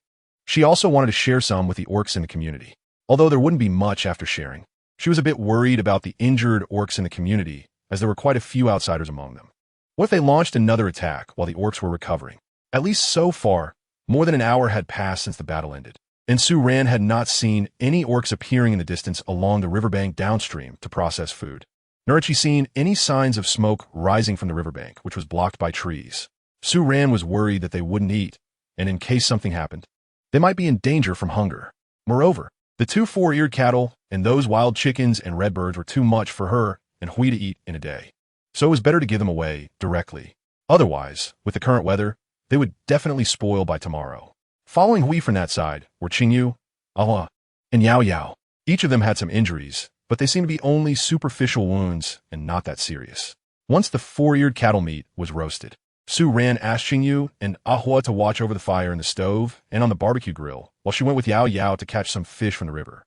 She also wanted to share some with the orcs in the community. Although there wouldn't be much after sharing, she was a bit worried about the injured orcs in the community, as there were quite a few outsiders among them. What if they launched another attack while the orcs were recovering? At least so far, more than an hour had passed since the battle ended, and Su-Ran had not seen any orcs appearing in the distance along the riverbank downstream to process food. Nor had she seen any signs of smoke rising from the riverbank, which was blocked by trees. Su-Ran was worried that they wouldn't eat, and in case something happened, they might be in danger from hunger. Moreover, the 2 4-eared cattle and those wild chickens and redbirds were too much for her and Hui to eat in a day. So it was better to give them away directly. Otherwise, with the current weather, they would definitely spoil by tomorrow. Following Hui from that side were Qingyu, Ahua, and Yao Yao. Each of them had some injuries, but they seemed to be only superficial wounds and not that serious. Once the 4-eared cattle meat was roasted, Su-Ran asked Qingyu and Ahua to watch over the fire in the stove and on the barbecue grill, while she went with Yao Yao to catch some fish from the river.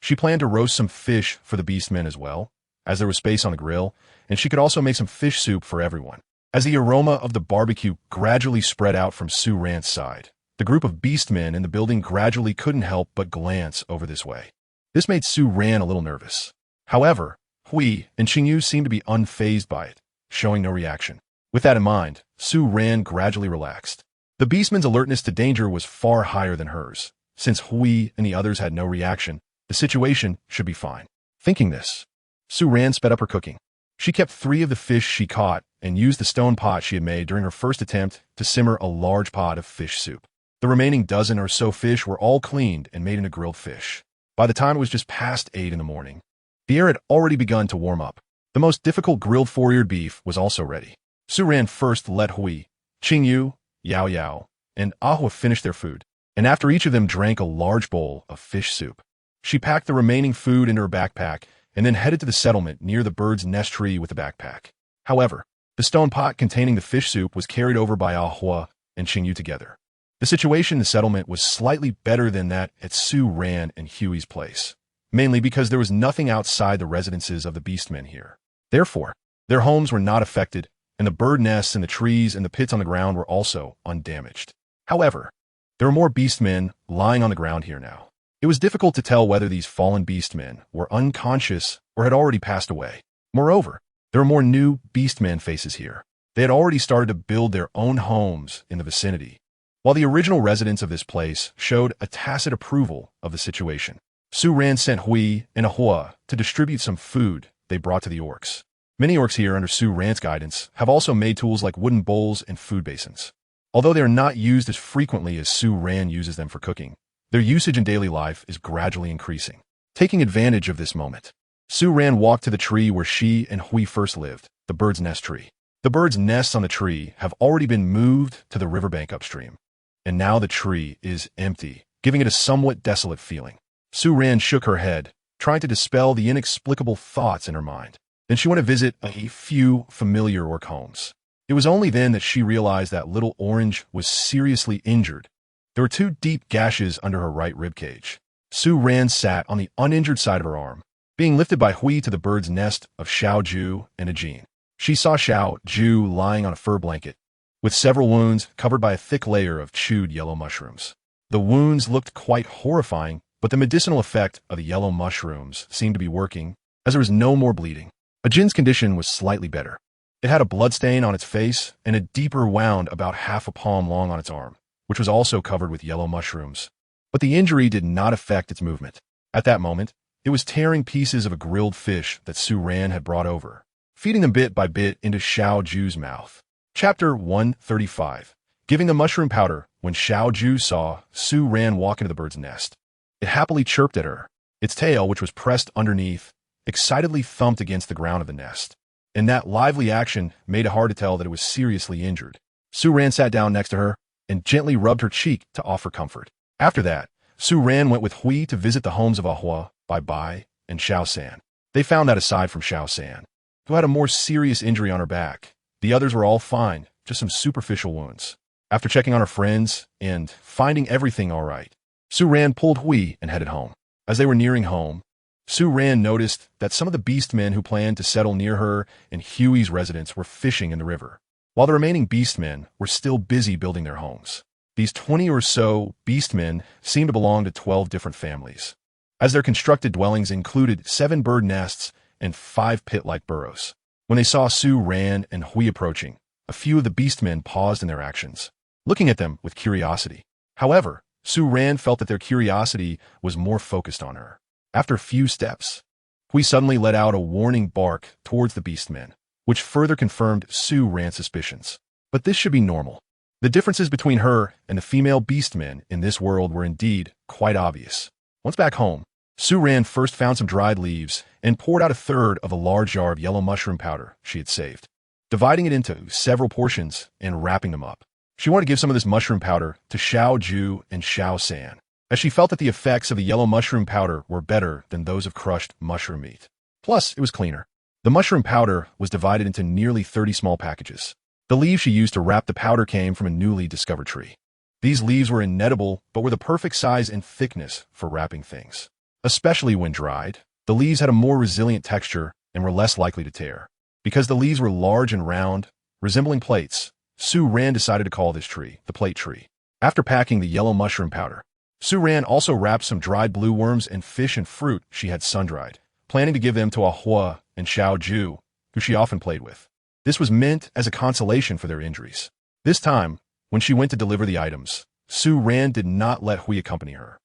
She planned to roast some fish for the beastmen as well, as there was space on the grill, and she could also make some fish soup for everyone. As the aroma of the barbecue gradually spread out from Su Ran's side, the group of beastmen in the building gradually couldn't help but glance over this way. This made Su Ran a little nervous. However, Hui and Qingyu seemed to be unfazed by it, showing no reaction. With that in mind, Su Ran gradually relaxed. The beastman's alertness to danger was far higher than hers. Since Hui and the others had no reaction, the situation should be fine. Thinking this, Su Ran sped up her cooking. She kept 3 of the fish she caught and used the stone pot she had made during her first attempt to simmer a large pot of fish soup. The remaining dozen or so fish were all cleaned and made into grilled fish. By the time it was just past 8 in the morning, the air had already begun to warm up. The most difficult grilled 4-eared beef was also ready. Su Ran first let Hui, Qingyu, Yao Yao, and Ahua finish their food, and after each of them drank a large bowl of fish soup, she packed the remaining food into her backpack and then headed to the settlement near the bird's nest tree with the backpack. However, the stone pot containing the fish soup was carried over by Ahua and Qingyu together. The situation in the settlement was slightly better than that at Su Ran and Huey's place, mainly because there was nothing outside the residences of the beastmen here. Therefore, their homes were not affected, and the bird nests and the trees and the pits on the ground were also undamaged. However, there were more beastmen lying on the ground here now. It was difficult to tell whether these fallen beastmen were unconscious or had already passed away. Moreover, there were more new beastmen faces here. They had already started to build their own homes in the vicinity, while the original residents of this place showed a tacit approval of the situation. Su Ran sent Hui and Ahua to distribute some food they brought to the orcs. Many orcs here under Su Ran's guidance have also made tools like wooden bowls and food basins. Although they are not used as frequently as Su Ran uses them for cooking, their usage in daily life is gradually increasing. Taking advantage of this moment, Su Ran walked to the tree where she and Hui first lived, the bird's nest tree. The bird's nests on the tree have already been moved to the riverbank upstream, and now the tree is empty, giving it a somewhat desolate feeling. Su Ran shook her head, trying to dispel the inexplicable thoughts in her mind. Then she went to visit a few familiar orc homes. It was only then that she realized that Little Orange was seriously injured. There were 2 deep gashes under her right ribcage. Su Ran sat on the uninjured side of her arm, being lifted by Hui to the bird's nest of Xiao Ju and Ajin. She saw Xiao Ju lying on a fur blanket, with several wounds covered by a thick layer of chewed yellow mushrooms. The wounds looked quite horrifying, but the medicinal effect of the yellow mushrooms seemed to be working, as there was no more bleeding. Ajin's condition was slightly better. It had a bloodstain on its face and a deeper wound about half a palm long on its arm, which was also covered with yellow mushrooms. But the injury did not affect its movement. At that moment, it was tearing pieces of a grilled fish that Su Ran had brought over, feeding them bit by bit into Xiao Ju's mouth. Chapter 135. Giving the mushroom powder. When Xiao Ju saw Su Ran walk into the bird's nest, it happily chirped at her. Its tail, which was pressed underneath, excitedly thumped against the ground of the nest, and that lively action made it hard to tell that it was seriously injured. Su Ran sat down next to her and gently rubbed her cheek to offer comfort. After that, Su Ran went with Hui to visit the homes of Ahua, Bai, and Xiao San. They found that aside from Xiao San, who had a more serious injury on her back, the others were all fine, just some superficial wounds. After checking on her friends and finding everything all right, Su Ran pulled Hui and headed home. As they were nearing home, Su Ran noticed that some of the beastmen who planned to settle near her and Huey's residence were fishing in the river, while the remaining beastmen were still busy building their homes. These 20 or so beastmen seemed to belong to 12 different families, as their constructed dwellings included 7 bird nests and 5 pit-like burrows. When they saw Su Ran and Hui approaching, a few of the beastmen paused in their actions, looking at them with curiosity. However, Su Ran felt that their curiosity was more focused on her. After a few steps, Hui suddenly let out a warning bark towards the beastmen, which further confirmed Su Ran's suspicions. But this should be normal. The differences between her and the female beastmen in this world were indeed quite obvious. Once back home, Su Ran first found some dried leaves and poured out a third of a large jar of yellow mushroom powder she had saved, dividing it into several portions and wrapping them up. She wanted to give some of this mushroom powder to Xiao Ju and Xiao San, as she felt that the effects of the yellow mushroom powder were better than those of crushed mushroom meat. Plus, it was cleaner. The mushroom powder was divided into nearly 30 small packages. The leaves she used to wrap the powder came from a newly discovered tree. These leaves were inedible, but were the perfect size and thickness for wrapping things. Especially when dried, the leaves had a more resilient texture and were less likely to tear. Because the leaves were large and round, resembling plates. Su Ran decided to call this tree the plate tree. After packing the yellow mushroom powder, Su Ran also wrapped some dried blue worms and fish and fruit she had sun-dried, planning to give them to Ahua and Xiao Ju, who she often played with. This was meant as a consolation for their injuries. This time, when she went to deliver the items, Su Ran did not let Hui accompany her.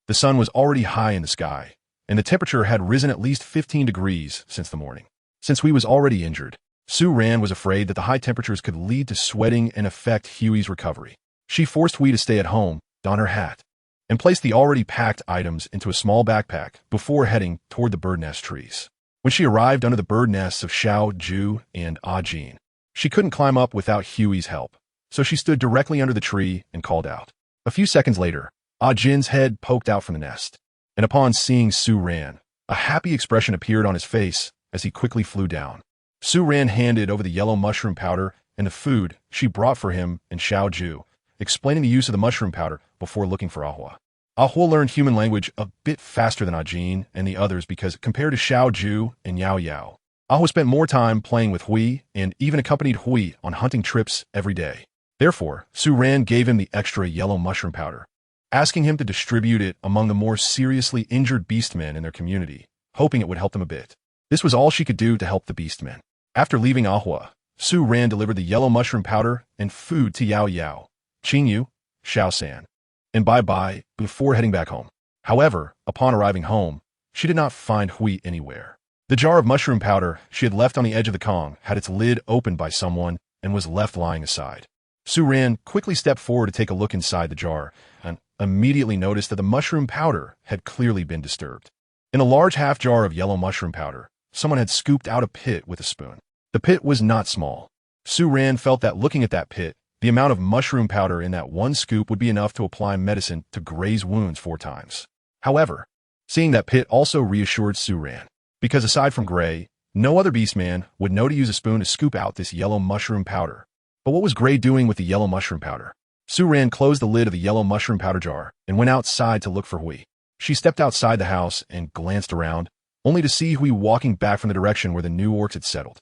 The sun was already high in the sky, and the temperature had risen at least 15 degrees since the morning. Since Hui was already injured, Su Ran was afraid that the high temperatures could lead to sweating and affect Hui's recovery. She forced Hui to stay at home, don her hat, and place the already packed items into a small backpack before heading toward the bird nest trees. When she arrived under the bird nests of Xiao Ju and Ah Jin, she couldn't climb up without Hui's help, so she stood directly under the tree and called out. A few seconds later, Ah Jin's head poked out from the nest, and upon seeing Su Ran, a happy expression appeared on his face as he quickly flew down. Su Ran handed over the yellow mushroom powder and the food she brought for him and Xiao Ju, explaining the use of the mushroom powder before looking for Ahua. Ahua learned human language a bit faster than Ah Jin and the others because, compared to Xiao Ju and Yao Yao, Ahua spent more time playing with Hui and even accompanied Hui on hunting trips every day. Therefore, Su Ran gave him the extra yellow mushroom powder, asking him to distribute it among the more seriously injured beastmen in their community, hoping it would help them a bit. This was all she could do to help the beastmen. After leaving Ahua, Su Ran delivered the yellow mushroom powder and food to Yao Yao, Qingyu, Xiaosan, and Bai Bai before heading back home. However, upon arriving home, she did not find Hui anywhere. The jar of mushroom powder she had left on the edge of the Kong had its lid opened by someone and was left lying aside. Su Ran quickly stepped forward to take a look inside the jar and immediately noticed that the mushroom powder had clearly been disturbed. In a large half jar of yellow mushroom powder, someone had scooped out a pit with a spoon. The pit was not small. Su Ran felt that looking at that pit, the amount of mushroom powder in that one scoop would be enough to apply medicine to Gray's wounds 4 times. However, seeing that pit also reassured Su Ran, because aside from Gray, no other beastman would know to use a spoon to scoop out this yellow mushroom powder. But what was Gray doing with the yellow mushroom powder? Su Ran closed the lid of the yellow mushroom powder jar and went outside to look for Hui. She stepped outside the house and glanced around, only to see Hui walking back from the direction where the new orcs had settled.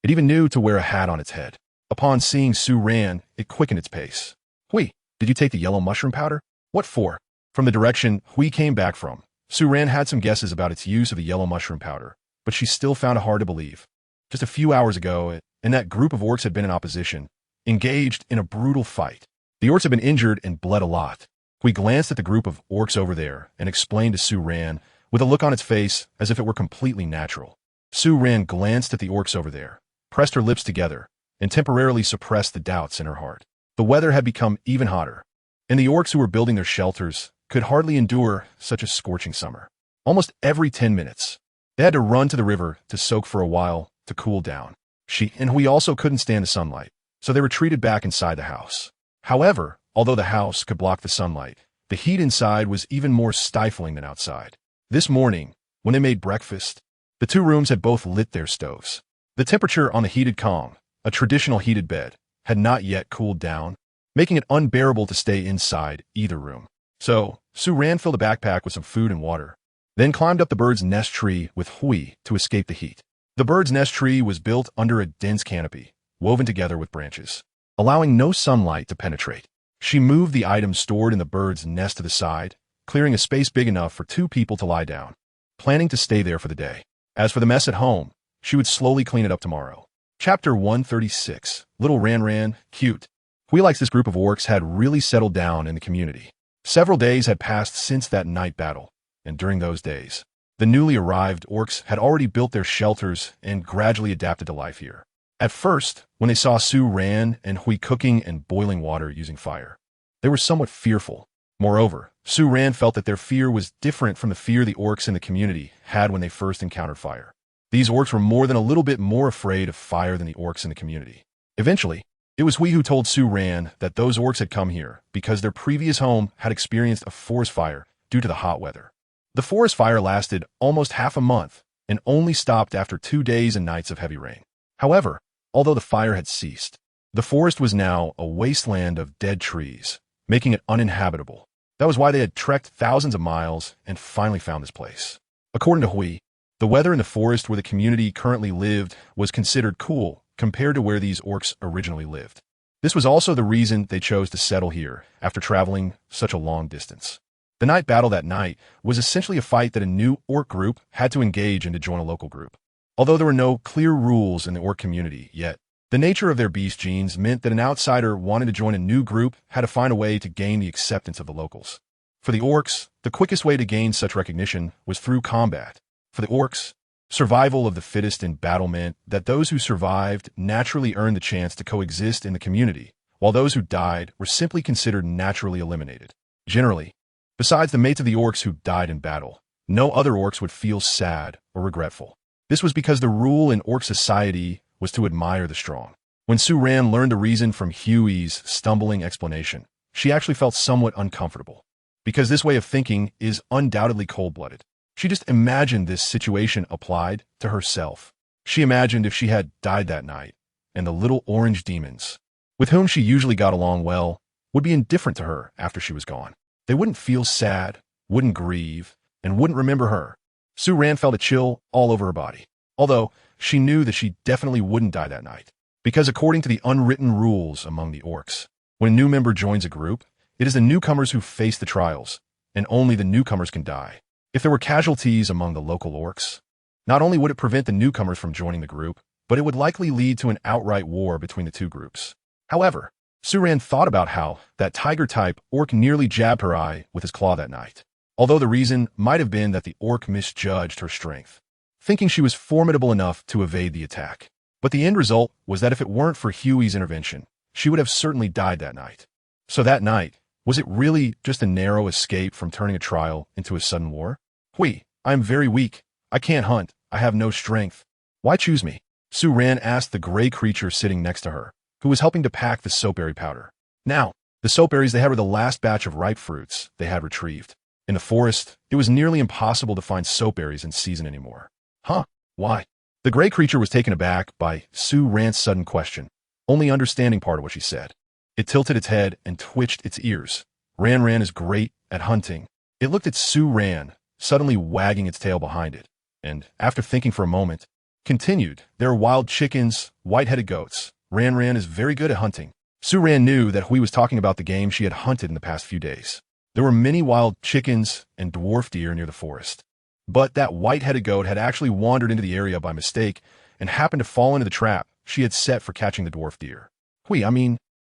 It even knew to wear a hat on its head. Upon seeing Su Ran, it quickened its pace. Hui, did you take the yellow mushroom powder? What for? From the direction Hui came back from, Su Ran had some guesses about its use of the yellow mushroom powder, but she still found it hard to believe. Just a few hours ago, and that group of orcs had been in opposition, engaged in a brutal fight. The orcs had been injured and bled a lot. Hui glanced at the group of orcs over there and explained to Su Ran, with a look on its face as if it were completely natural. Su Ran glanced at the orcs over there, pressed her lips together, and temporarily suppressed the doubts in her heart. The weather had become even hotter, and the orcs who were building their shelters could hardly endure such a scorching summer. Almost every 10 minutes, they had to run to the river to soak for a while to cool down. She and Hui also couldn't stand the sunlight, so they retreated back inside the house. However, although the house could block the sunlight, the heat inside was even more stifling than outside. This morning, when they made breakfast, the 2 rooms had both lit their stoves. The temperature on the heated Kong, a traditional heated bed, had not yet cooled down, making it unbearable to stay inside either room. So, Su Ran filled a backpack with some food and water, then climbed up the bird's nest tree with Hui to escape the heat. The bird's nest tree was built under a dense canopy, woven together with branches, allowing no sunlight to penetrate. She moved the items stored in the bird's nest to the side, clearing a space big enough for 2 people to lie down, planning to stay there for the day. As for the mess at home, she would slowly clean it up tomorrow. Chapter 136, Little Ran Ran, Cute. Hui likes this group of orcs had really settled down in the community. Several days had passed since that night battle, and during those days, the newly arrived orcs had already built their shelters and gradually adapted to life here. At first, when they saw Su Ran and Hui cooking and boiling water using fire, they were somewhat fearful. Moreover, Su Ran felt that their fear was different from the fear the orcs in the community had when they first encountered fire. These orcs were more than a little bit more afraid of fire than the orcs in the community. Eventually, it was Hui who told Su Ran that those orcs had come here because their previous home had experienced a forest fire due to the hot weather. The forest fire lasted almost half a month and only stopped after 2 days and nights of heavy rain. However, although the fire had ceased, the forest was now a wasteland of dead trees, making it uninhabitable. That was why they had trekked thousands of miles and finally found this place. According to Hui, the weather in the forest where the community currently lived was considered cool compared to where these orcs originally lived. This was also the reason they chose to settle here after traveling such a long distance. The night battle that night was essentially a fight that a new orc group had to engage in to join a local group. Although there were no clear rules in the orc community yet, the nature of their beast genes meant that an outsider wanting to join a new group had to find a way to gain the acceptance of the locals. For the orcs, the quickest way to gain such recognition was through combat. For the orcs, survival of the fittest in battle meant that those who survived naturally earned the chance to coexist in the community, while those who died were simply considered naturally eliminated. Generally, besides the mates of the orcs who died in battle, no other orcs would feel sad or regretful. This was because the rule in orc society was to admire the strong. When Su Ran learned the reason from Huey's stumbling explanation, she actually felt somewhat uncomfortable, because this way of thinking is undoubtedly cold-blooded. She just imagined this situation applied to herself. She imagined if she had died that night, and the little orange demons, with whom she usually got along well, would be indifferent to her after she was gone. They wouldn't feel sad, wouldn't grieve, and wouldn't remember her. Su Ran felt a chill all over her body, although she knew that she definitely wouldn't die that night, because according to the unwritten rules among the orcs, when a new member joins a group, it is the newcomers who face the trials, and only the newcomers can die. If there were casualties among the local orcs, not only would it prevent the newcomers from joining the group, but it would likely lead to an outright war between the two groups. However, Su Ran thought about how that tiger-type orc nearly jabbed her eye with his claw that night, although the reason might have been that the orc misjudged her strength, thinking she was formidable enough to evade the attack. But the end result was that if it weren't for Huey's intervention, she would have certainly died that night. So that night, was it really just a narrow escape from turning a trial into a sudden war? Hui, I am very weak. I can't hunt. I have no strength. Why choose me? Su Ran asked the gray creature sitting next to her, who was helping to pack the soapberry powder. Now, the soapberries they had were the last batch of ripe fruits they had retrieved. In the forest, it was nearly impossible to find soapberries in season anymore. Huh? Why? The gray creature was taken aback by Su Ran's sudden question, only understanding part of what she said. It tilted its head and twitched its ears. Ran is great at hunting. It looked at Su Ran, suddenly wagging its tail behind it, and, after thinking for a moment, continued, there are wild chickens, white-headed goats. Ran is very good at hunting. Su Ran knew that Hui was talking about the game she had hunted in the past few days. There were many wild chickens and dwarf deer near the forest. But that white-headed goat had actually wandered into the area by mistake and happened to fall into the trap she had set for catching the dwarf deer. Hui,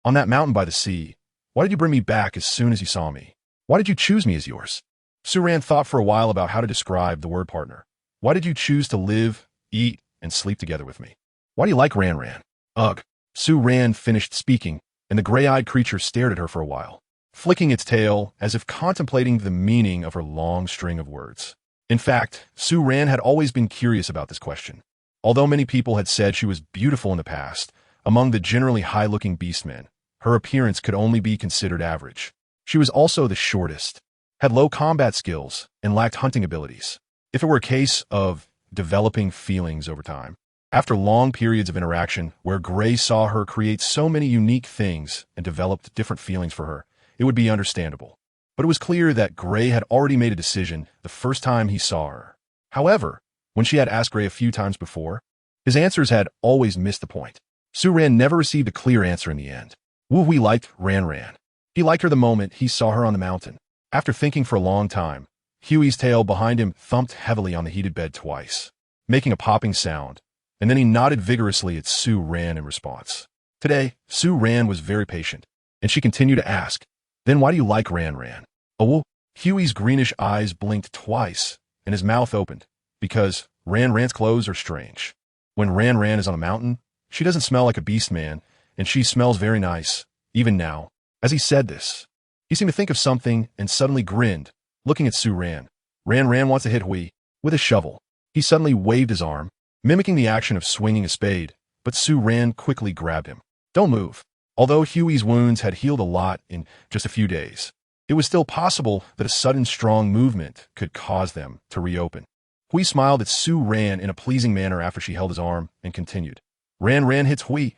on that mountain by the sea, why did you bring me back as soon as you saw me? Why did you choose me as yours? Su Ran thought for a while about how to describe the word partner. Why did you choose to live, eat, and sleep together with me? Why do you like Ran? Ugh. Su Ran finished speaking, and the gray-eyed creature stared at her for a while, flicking its tail as if contemplating the meaning of her long string of words. In fact, Su Ran had always been curious about this question. Although many people had said she was beautiful in the past, among the generally high-looking beastmen, her appearance could only be considered average. She was also the shortest, had low combat skills, and lacked hunting abilities. If it were a case of developing feelings over time, after long periods of interaction where Gray saw her create so many unique things and developed different feelings for her, it would be understandable. But it was clear that Gray had already made a decision the first time he saw her. However, when she had asked Gray a few times before, his answers had always missed the point. Su Ran never received a clear answer in the end. Wu Hui liked Ran. He liked her the moment he saw her on the mountain. After thinking for a long time, Huey's tail behind him thumped heavily on the heated bed twice, making a popping sound, and then he nodded vigorously at Su Ran in response. Today, Su Ran was very patient, and she continued to ask, then why do you like Ran? Oh, Huey's greenish eyes blinked twice, and his mouth opened, because Ran's clothes are strange. When Ran is on a mountain, she doesn't smell like a beast man, and she smells very nice, even now. As he said this, he seemed to think of something and suddenly grinned, looking at Su Ran. Ran wants to hit Hui with a shovel. He suddenly waved his arm, mimicking the action of swinging a spade, but Su Ran quickly grabbed him. Don't move. Although Huey's wounds had healed a lot in just a few days, it was still possible that a sudden strong movement could cause them to reopen. Hui smiled at Su Ran in a pleasing manner after she held his arm and continued. Ran hits Hui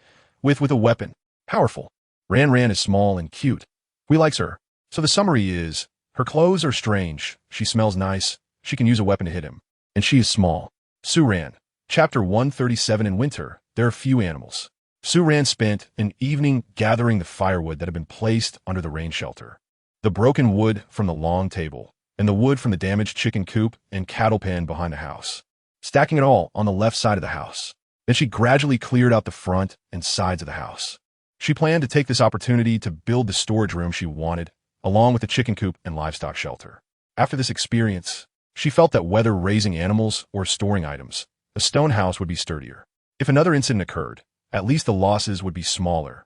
with a weapon. Powerful. Ran is small and cute. Hui likes her. So the summary is, her clothes are strange, she smells nice, she can use a weapon to hit him, and she is small. Su Ran. Chapter 137 in winter, there are few animals. Sue Ran spent an evening gathering the firewood that had been placed under the rain shelter, the broken wood from the long table, and the wood from the damaged chicken coop and cattle pen behind the house, stacking it all on the left side of the house. Then she gradually cleared out the front and sides of the house. She planned to take this opportunity to build the storage room she wanted, along with the chicken coop and livestock shelter. After this experience, she felt that whether raising animals or storing items, a stone house would be sturdier. If another incident occurred, at least the losses would be smaller,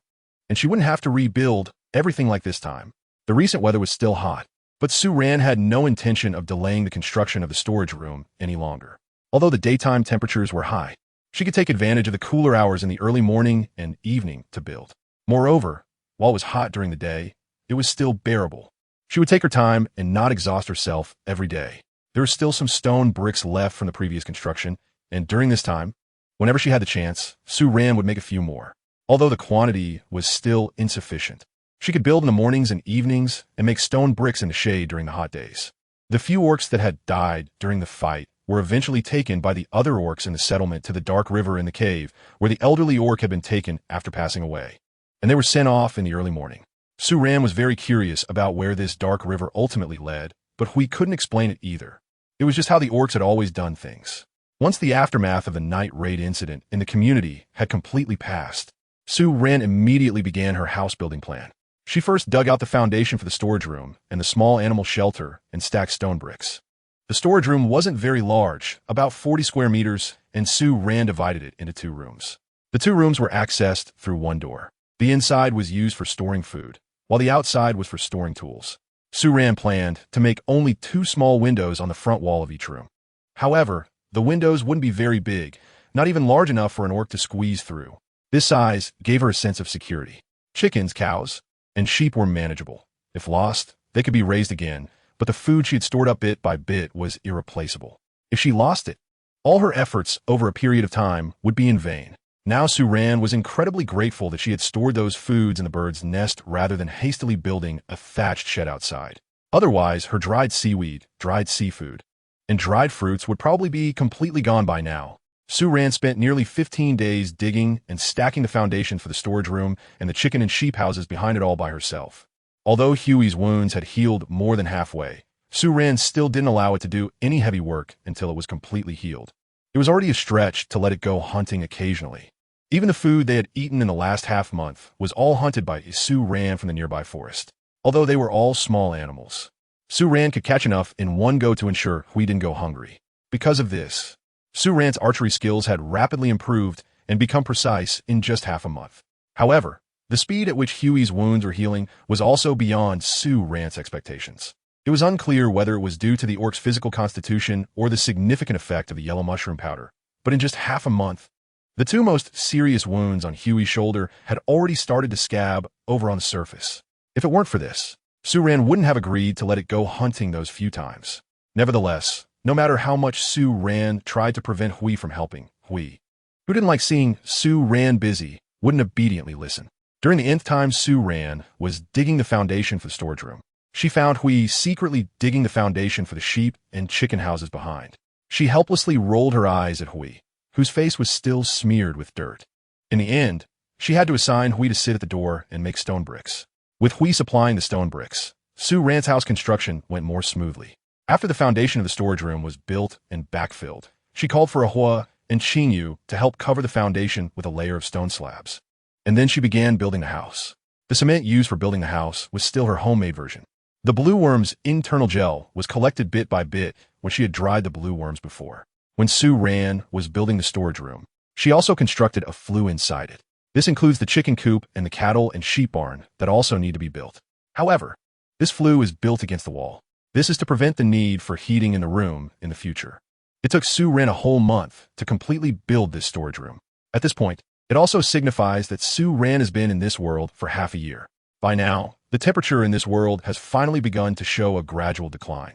and she wouldn't have to rebuild everything like this time. The recent weather was still hot, but Sue Ran had no intention of delaying the construction of the storage room any longer. Although the daytime temperatures were high, she could take advantage of the cooler hours in the early morning and evening to build. Moreover, while it was hot during the day, it was still bearable. She would take her time and not exhaust herself every day. There were still some stone bricks left from the previous construction, and during this time, whenever she had the chance, Sue Ran would make a few more. Although the quantity was still insufficient, she could build in the mornings and evenings and make stone bricks in the shade during the hot days. The few orcs that had died during the fight were eventually taken by the other orcs in the settlement to the dark river in the cave, where the elderly orc had been taken after passing away, and they were sent off in the early morning. Sue Ran was very curious about where this dark river ultimately led, but we couldn't explain it either. It was just how the orcs had always done things. Once the aftermath of the night raid incident in the community had completely passed, Sue Ran immediately began her house-building plan. She first dug out the foundation for the storage room and the small animal shelter and stacked stone bricks. The storage room wasn't very large, about 40 square meters, and Sue Ran divided it into 2 rooms. The 2 rooms were accessed through one door. The inside was used for storing food, while the outside was for storing tools. Sue Ran planned to make only 2 small windows on the front wall of each room. However, the windows wouldn't be very big, not even large enough for an orc to squeeze through. This size gave her a sense of security. Chickens, cows, and sheep were manageable. If lost, they could be raised again, but the food she had stored up bit by bit was irreplaceable. If she lost it, all her efforts over a period of time would be in vain. Now Sue Ran was incredibly grateful that she had stored those foods in the bird's nest rather than hastily building a thatched shed outside. Otherwise, her dried seaweed, dried seafood, and dried fruits would probably be completely gone by now. Sue Ran spent nearly 15 days digging and stacking the foundation for the storage room and the chicken and sheep houses behind it all by herself. Although Huey's wounds had healed more than halfway, Sue Ran still didn't allow it to do any heavy work until it was completely healed. It was already a stretch to let it go hunting occasionally. Even the food they had eaten in the last half-month was all hunted by Sue Ran from the nearby forest. Although they were all small animals, Sue Ran could catch enough in one go to ensure Hui didn't go hungry. Because of this, Sue Ran's archery skills had rapidly improved and become precise in just half a month. However, the speed at which Huey's wounds were healing was also beyond Sue Ran's expectations. It was unclear whether it was due to the orc's physical constitution or the significant effect of the yellow mushroom powder, but in just half a month, the 2 most serious wounds on Huey's shoulder had already started to scab over on the surface. If it weren't for this, Sue Ran wouldn't have agreed to let it go hunting those few times. Nevertheless, no matter how much Sue Ran tried to prevent Hui from helping, Hui, who didn't like seeing Sue Ran busy, wouldn't obediently listen. During the nth time Sue Ran was digging the foundation for the storage room, she found Hui secretly digging the foundation for the sheep and chicken houses behind. She helplessly rolled her eyes at Hui, whose face was still smeared with dirt. In the end, she had to assign Hui to sit at the door and make stone bricks. With Hui supplying the stone bricks, Sue Ran's house construction went more smoothly. After the foundation of the storage room was built and backfilled, she called for Ahua and Chinyu to help cover the foundation with a layer of stone slabs. And then she began building the house. The cement used for building the house was still her homemade version. The blue worm's internal gel was collected bit by bit when she had dried the blue worms before. When Sue Ran was building the storage room, she also constructed a flue inside it. This includes the chicken coop and the cattle and sheep barn that also need to be built. However, this flue is built against the wall. This is to prevent the need for heating in the room in the future. It took Sue Ran a whole month to completely build this storage room. At this point, it also signifies that Sue Ran has been in this world for half a year. By now, the temperature in this world has finally begun to show a gradual decline.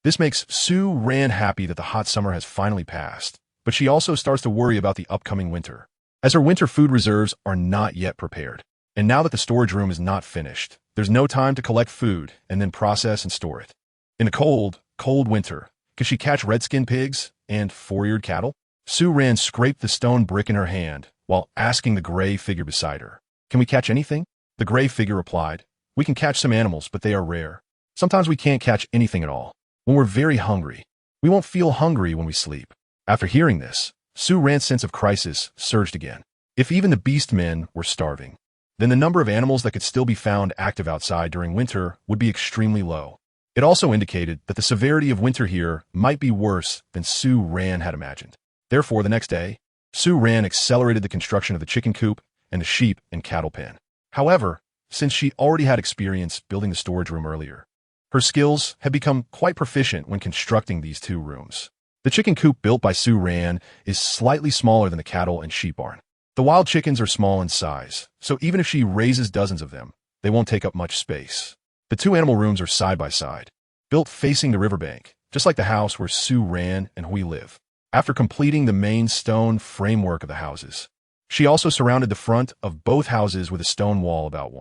This makes Sue Ran happy that the hot summer has finally passed, but she also starts to worry about the upcoming winter, as her winter food reserves are not yet prepared. And now that the storage room is not finished, there's no time to collect food and then process and store it. In the cold winter, can she catch red-skinned pigs and 4-eared cattle? Sue Ran scraped the stone brick in her hand while asking the gray figure beside her, "Can we catch anything?" The gray figure replied, "We can catch some animals, but they are rare. Sometimes we can't catch anything at all. When we're very hungry, we won't feel hungry when we sleep." After hearing this, Su Ran's sense of crisis surged again. If even the beast men were starving, then the number of animals that could still be found active outside during winter would be extremely low. It also indicated that the severity of winter here might be worse than Su Ran had imagined. Therefore, the next day, Su Ran accelerated the construction of the chicken coop and the sheep and cattle pen. However, since she already had experience building the storage room earlier, her skills had become quite proficient when constructing these two rooms. The chicken coop built by Su Ran is slightly smaller than the cattle and sheep barn. The wild chickens are small in size, so even if she raises dozens of them, they won't take up much space. The two animal rooms are side by side, built facing the riverbank, just like the house where Su Ran and Hui live. After completing the main stone framework of the houses, she also surrounded the front of both houses with a stone wall about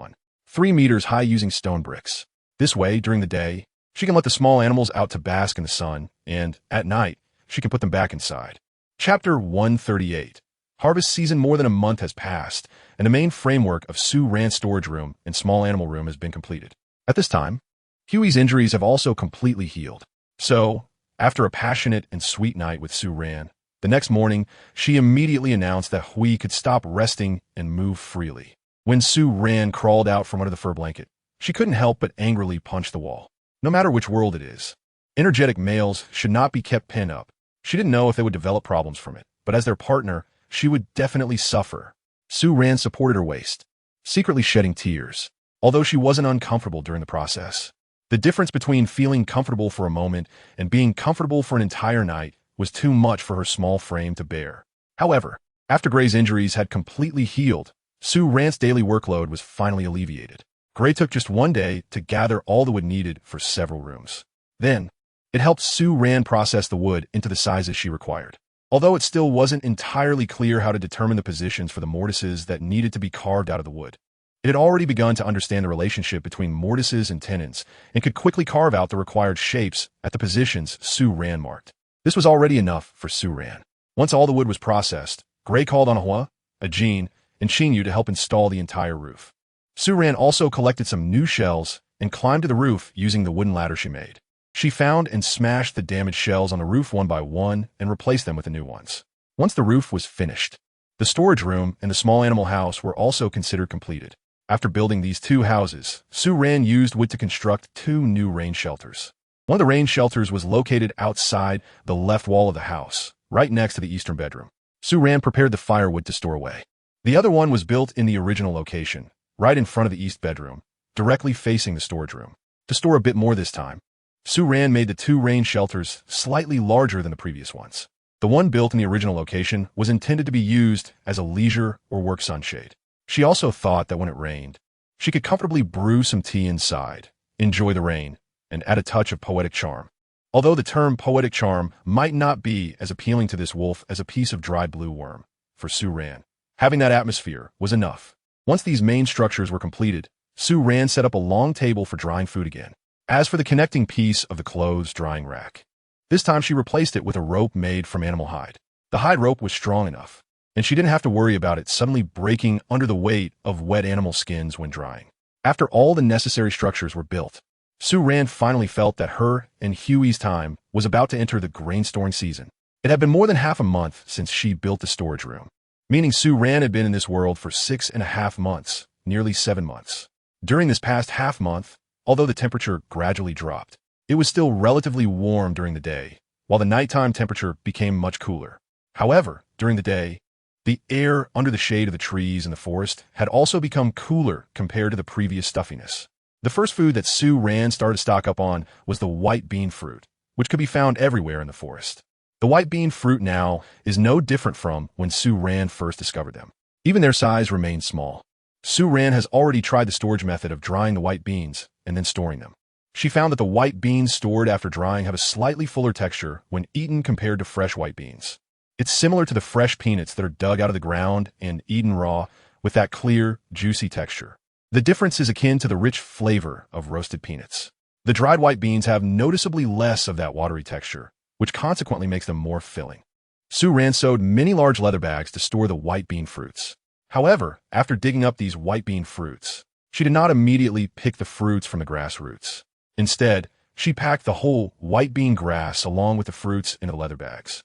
3 meters high using stone bricks. This way, during the day, she can let the small animals out to bask in the sun, and at night, she can put them back inside. Chapter 138. Harvest season. More than a month has passed, and the main framework of Su Ran's storage room and small animal room has been completed. At this time, Huey's injuries have also completely healed. So, after a passionate and sweet night with Su Ran, the next morning, she immediately announced that Hui could stop resting and move freely. When Su Ran crawled out from under the fur blanket, she couldn't help but angrily punch the wall. No matter which world it is, energetic males should not be kept pinned up. She didn't know if they would develop problems from it, but as their partner, she would definitely suffer. Su Ran supported her waist, secretly shedding tears, although she wasn't uncomfortable during the process. The difference between feeling comfortable for a moment and being comfortable for an entire night was too much for her small frame to bear. However, after Gray's injuries had completely healed, Su Ran's daily workload was finally alleviated. Gray took just one day to gather all the wood needed for several rooms. Then, it helped Su Ran process the wood into the sizes she required. Although it still wasn't entirely clear how to determine the positions for the mortises that needed to be carved out of the wood, it had already begun to understand the relationship between mortises and tenons and could quickly carve out the required shapes at the positions Su Ran marked. This was already enough for Su Ran. Once all the wood was processed, Gray called on Ahua, Ajin, and Xinyu to help install the entire roof. Su Ran also collected some new shells and climbed to the roof using the wooden ladder she made. She found and smashed the damaged shells on the roof one by one and replaced them with the new ones. Once the roof was finished, the storage room and the small animal house were also considered completed. After building these two houses, Su Ran used wood to construct 2 new rain shelters. One of the rain shelters was located outside the left wall of the house, right next to the eastern bedroom. Su Ran prepared the firewood to store away. The other one was built in the original location, right in front of the east bedroom, directly facing the storage room. To store a bit more this time, Su Ran made the 2 rain shelters slightly larger than the previous ones. The one built in the original location was intended to be used as a leisure or work sunshade. She also thought that when it rained, she could comfortably brew some tea inside, enjoy the rain, and add a touch of poetic charm. Although the term poetic charm might not be as appealing to this wolf as a piece of dried blue worm, for Su Ran, having that atmosphere was enough. Once these main structures were completed, Su Ran set up a long table for drying food again. As for the connecting piece of the clothes drying rack, this time she replaced it with a rope made from animal hide. The hide rope was strong enough, and she didn't have to worry about it suddenly breaking under the weight of wet animal skins when drying. After all the necessary structures were built, Su Ran finally felt that her and Huey's time was about to enter the grain storing season. It had been more than half a month since she built the storage room, meaning Su Ran had been in this world for 6.5 months, nearly 7 months. During this past half month, although the temperature gradually dropped, it was still relatively warm during the day, while the nighttime temperature became much cooler. However, during the day, the air under the shade of the trees in the forest had also become cooler compared to the previous stuffiness. The first food that Su Ran started to stock up on was the white bean fruit, which could be found everywhere in the forest. The white bean fruit now is no different from when Su Ran first discovered them. Even their size remained small. Su Ran has already tried the storage method of drying the white beans and then storing them. She found that the white beans stored after drying have a slightly fuller texture when eaten compared to fresh white beans. It's similar to the fresh peanuts that are dug out of the ground and eaten raw with that clear, juicy texture. The difference is akin to the rich flavor of roasted peanuts. The dried white beans have noticeably less of that watery texture, which consequently makes them more filling. Sue Ran sewed many large leather bags to store the white bean fruits. However, after digging up these white bean fruits, she did not immediately pick the fruits from the grass roots. Instead, she packed the whole white bean grass along with the fruits into the leather bags.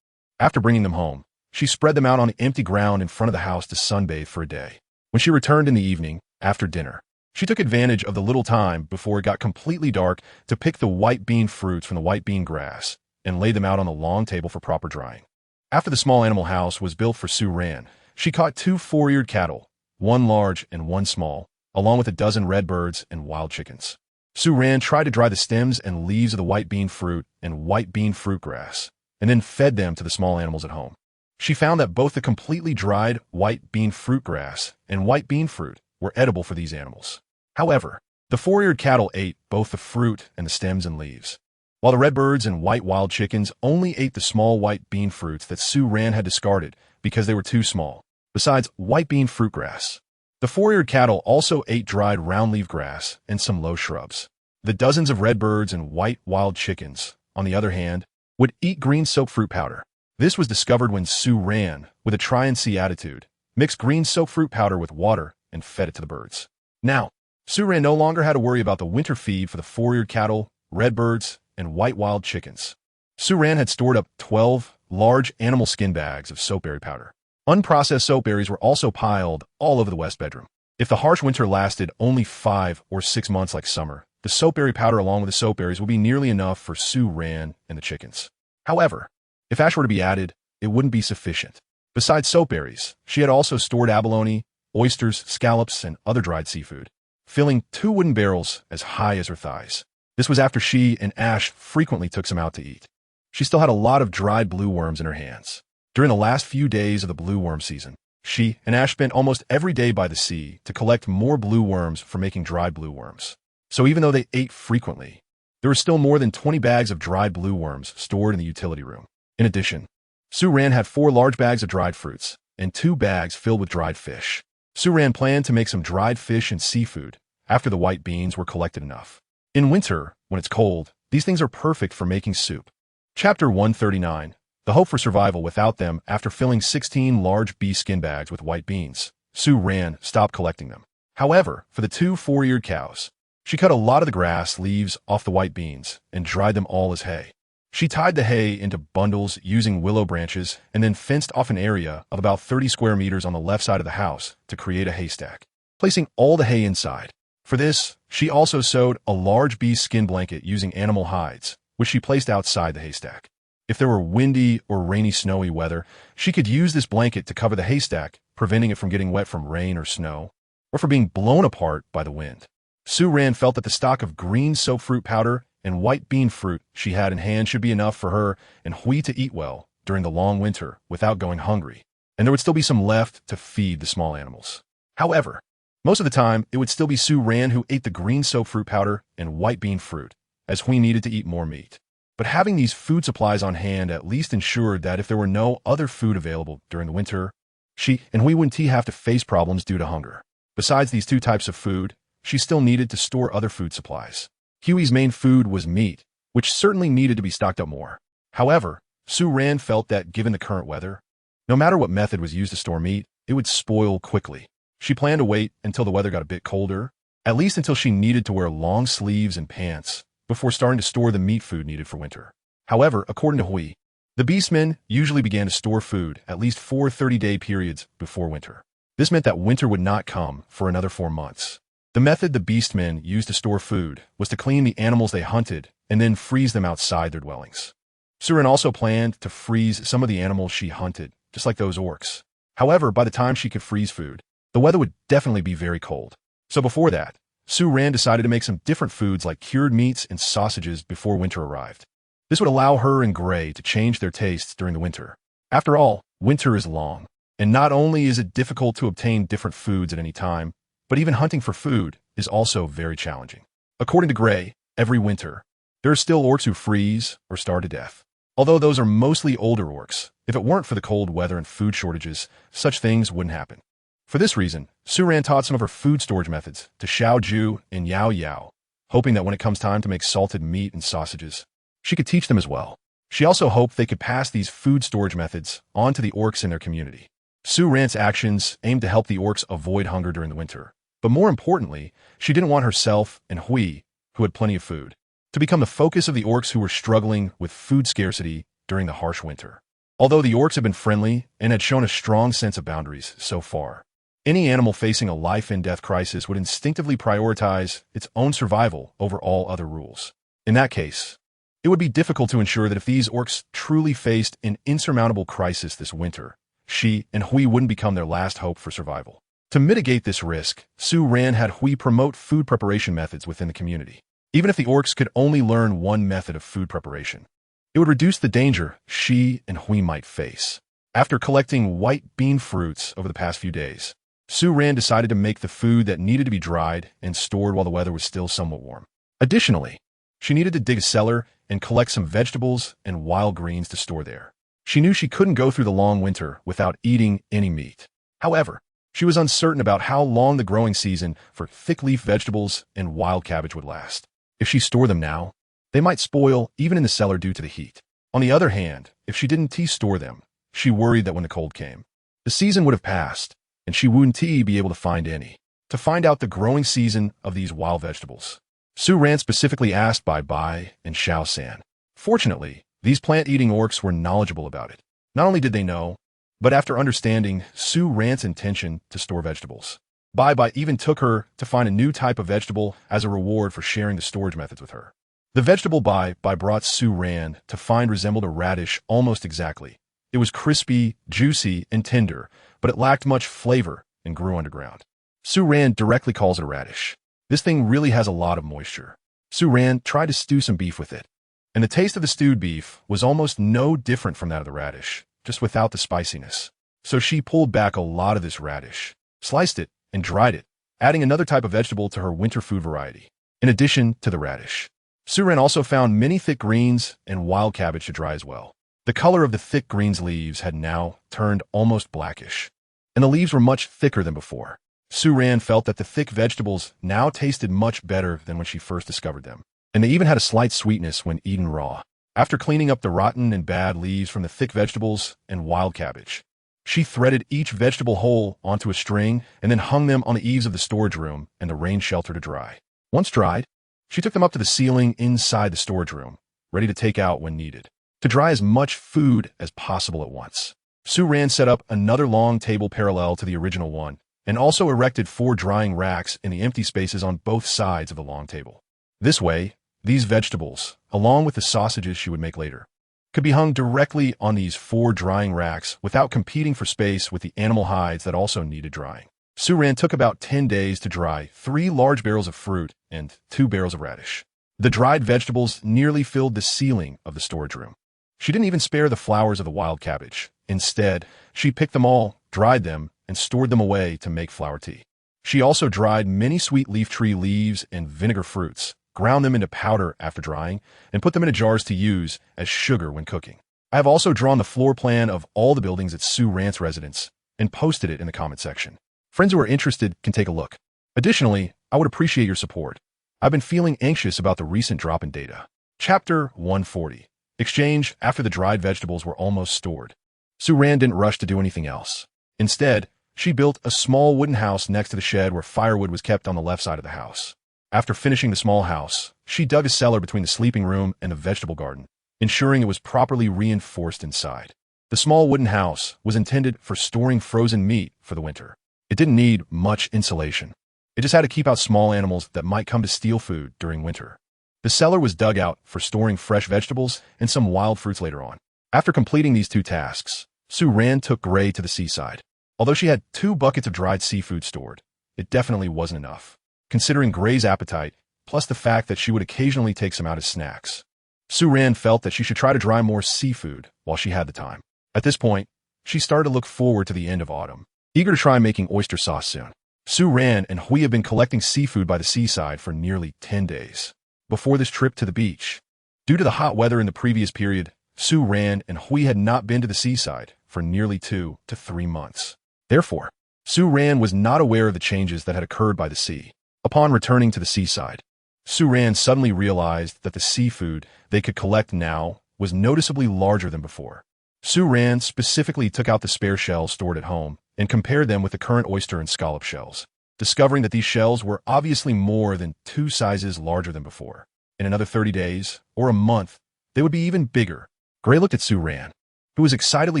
After bringing them home, she spread them out on the empty ground in front of the house to sunbathe for a day. When she returned in the evening, after dinner, she took advantage of the little time before it got completely dark to pick the white bean fruits from the white bean grass and lay them out on the long table for proper drying. After the small animal house was built for Sue Ran, she caught 2 4-eared cattle, one large and one small, along with a dozen red birds and wild chickens. Sue Ran tried to dry the stems and leaves of the white bean fruit and white bean fruit grass, and then fed them to the small animals at home. She found that both the completely dried white bean fruit grass and white bean fruit were edible for these animals. However, the 4-eared cattle ate both the fruit and the stems and leaves, while the red birds and white wild chickens only ate the small white bean fruits that Sue Ran had discarded because they were too small. Besides white bean fruit grass, the 4-eared cattle also ate dried round-leaf grass and some low shrubs. The dozens of red birds and white wild chickens, on the other hand, would eat green soap fruit powder. This was discovered when Sue Ran, with a try-and-see attitude, mixed green soap fruit powder with water and fed it to the birds. Now, Sue Ran no longer had to worry about the winter feed for the 4-eared cattle, red birds, and white wild chickens. Sue Ran had stored up 12 large animal skin bags of soapberry powder. Unprocessed soapberries were also piled all over the west bedroom. If the harsh winter lasted only 5 or 6 months like summer, the soapberry powder along with the soapberries would be nearly enough for Sue Ran and the chickens. However, if ash were to be added, it wouldn't be sufficient. Besides soapberries, she had also stored abalone, oysters, scallops, and other dried seafood, filling 2 wooden barrels as high as her thighs. This was after she and Ash frequently took some out to eat. She still had a lot of dried blue worms in her hands. During the last few days of the blue worm season, she and Ash spent almost every day by the sea to collect more blue worms for making dried blue worms. So even though they ate frequently, there were still more than 20 bags of dried blue worms stored in the utility room. In addition, Sue Ran had 4 large bags of dried fruits and 2 bags filled with dried fish. Sue Ran planned to make some dried fish and seafood after the white beans were collected enough. In winter, when it's cold, these things are perfect for making soup. Chapter 139. The hope for survival without them. After filling 16 large bee skin bags with white beans, Sue Ran stopped collecting them. However, for the 2 4-eared cows, she cut a lot of the grass leaves off the white beans and dried them all as hay. She tied the hay into bundles using willow branches and then fenced off an area of about 30 square meters on the left side of the house to create a haystack, placing all the hay inside. For this, she also sewed a large bee skin blanket using animal hides, which she placed outside the haystack. If there were windy or rainy snowy weather, she could use this blanket to cover the haystack, preventing it from getting wet from rain or snow, or from being blown apart by the wind. Sue Ran felt that the stock of green soap fruit powder and white bean fruit she had in hand should be enough for her and Hui to eat well during the long winter without going hungry, and there would still be some left to feed the small animals. However, most of the time, it would still be Sue Ran who ate the green soap fruit powder and white bean fruit, as Hui needed to eat more meat. But having these food supplies on hand at least ensured that if there were no other food available during the winter, she and Hui wouldn't have to face problems due to hunger. Besides these 2 types of food, she still needed to store other food supplies. Huey's main food was meat, which certainly needed to be stocked up more. However, Sue Ran felt that given the current weather, no matter what method was used to store meat, it would spoil quickly. She planned to wait until the weather got a bit colder, at least until she needed to wear long sleeves and pants, before starting to store the meat food needed for winter. However, according to Hui, the beastmen usually began to store food at least 4 30-day periods before winter. This meant that winter would not come for another 4 months. The method the beastmen used to store food was to clean the animals they hunted and then freeze them outside their dwellings. Sue Ran also planned to freeze some of the animals she hunted, just like those orcs. However, by the time she could freeze food, the weather would definitely be very cold. So before that, Sue Ran decided to make some different foods like cured meats and sausages before winter arrived. This would allow her and Gray to change their tastes during the winter. After all, winter is long, and not only is it difficult to obtain different foods at any time, but even hunting for food is also very challenging. According to Gray, every winter, there are still orcs who freeze or starve to death. Although those are mostly older orcs, if it weren't for the cold weather and food shortages, such things wouldn't happen. For this reason, Sue Ran taught some of her food storage methods to Xiao Ju and Yao Yao, hoping that when it comes time to make salted meat and sausages, she could teach them as well. She also hoped they could pass these food storage methods on to the orcs in their community. Sue Rand's actions aimed to help the orcs avoid hunger during the winter. But more importantly, she didn't want herself and Hui, who had plenty of food, to become the focus of the orcs who were struggling with food scarcity during the harsh winter. Although the orcs had been friendly and had shown a strong sense of boundaries so far, any animal facing a life-and-death crisis would instinctively prioritize its own survival over all other rules. In that case, it would be difficult to ensure that if these orcs truly faced an insurmountable crisis this winter, She and Hui wouldn't become their last hope for survival. To mitigate this risk, Sue Ran had Hui promote food preparation methods within the community. Even if the orcs could only learn one method of food preparation, it would reduce the danger She and Hui might face. After collecting white bean fruits over the past few days, Sue Ran decided to make the food that needed to be dried and stored while the weather was still somewhat warm. Additionally, she needed to dig a cellar and collect some vegetables and wild greens to store there. She knew she couldn't go through the long winter without eating any meat. However, she was uncertain about how long the growing season for thick-leaf vegetables and wild cabbage would last. If she stored them now, they might spoil even in the cellar due to the heat. On the other hand, if she didn't store them, she worried that when the cold came, the season would have passed, and she wouldn't be able to find any. To find out the growing season of these wild vegetables, Sue Ran specifically asked Bai and Xiao San. Fortunately, these plant-eating orcs were knowledgeable about it. Not only did they know, but after understanding Sue Ran's intention to store vegetables, Bai even took her to find a new type of vegetable as a reward for sharing the storage methods with her. The vegetable Bai brought Sue Ran to find resembled a radish almost exactly. It was crispy, juicy, and tender, but it lacked much flavor and grew underground. Sue Ran directly calls it a radish. This thing really has a lot of moisture. Sue Ran tried to stew some beef with it, and the taste of the stewed beef was almost no different from that of the radish, just without the spiciness. So she pulled back a lot of this radish, sliced it, and dried it, adding another type of vegetable to her winter food variety. In addition to the radish, Sue Ran also found many thick greens and wild cabbage to dry as well. The color of the thick greens leaves had now turned almost blackish, and the leaves were much thicker than before. Sue Ran felt that the thick vegetables now tasted much better than when she first discovered them, and they even had a slight sweetness when eaten raw. After cleaning up the rotten and bad leaves from the thick vegetables and wild cabbage, she threaded each vegetable whole onto a string and then hung them on the eaves of the storage room and the rain shelter to dry. Once dried, she took them up to the ceiling inside the storage room, ready to take out when needed, to dry as much food as possible at once. Sue Ran set up another long table parallel to the original one, and also erected 4 drying racks in the empty spaces on both sides of the long table. This way, these vegetables, along with the sausages she would make later, could be hung directly on these 4 drying racks without competing for space with the animal hides that also needed drying. Sue Ran took about 10 days to dry 3 large barrels of fruit and 2 barrels of radish. The dried vegetables nearly filled the ceiling of the storage room. She didn't even spare the flowers of the wild cabbage. Instead, she picked them all, dried them, and stored them away to make flower tea. She also dried many sweet leaf tree leaves and vinegar fruits, ground them into powder after drying, and put them into jars to use as sugar when cooking. I have also drawn the floor plan of all the buildings at Sue Ran's residence and posted it in the comment section. Friends who are interested can take a look. Additionally, I would appreciate your support. I've been feeling anxious about the recent drop in data. Chapter 140. Exchange after the dried vegetables were almost stored. Sue Ran didn't rush to do anything else. Instead, she built a small wooden house next to the shed where firewood was kept on the left side of the house. After finishing the small house, she dug a cellar between the sleeping room and the vegetable garden, ensuring it was properly reinforced inside. The small wooden house was intended for storing frozen meat for the winter. It didn't need much insulation. It just had to keep out small animals that might come to steal food during winter. The cellar was dug out for storing fresh vegetables and some wild fruits later on. After completing these 2 tasks, Sue Ran took Gray to the seaside. Although she had 2 buckets of dried seafood stored, it definitely wasn't enough, considering Gray's appetite, plus the fact that she would occasionally take some out as snacks. Sue Ran felt that she should try to dry more seafood while she had the time. At this point, she started to look forward to the end of autumn, eager to try making oyster sauce soon. Sue Ran and Hui have been collecting seafood by the seaside for nearly 10 days before this trip to the beach. Due to the hot weather in the previous period, Sue Ran and Hui had not been to the seaside for nearly 2 to 3 months. Therefore, Sue Ran was not aware of the changes that had occurred by the sea. Upon returning to the seaside, Sue Ran suddenly realized that the seafood they could collect now was noticeably larger than before. Sue Ran specifically took out the spare shells stored at home and compared them with the current oyster and scallop shells, discovering that these shells were obviously more than 2 sizes larger than before. In another 30 days, or a month, they would be even bigger. Gray looked at Sue Ran, who was excitedly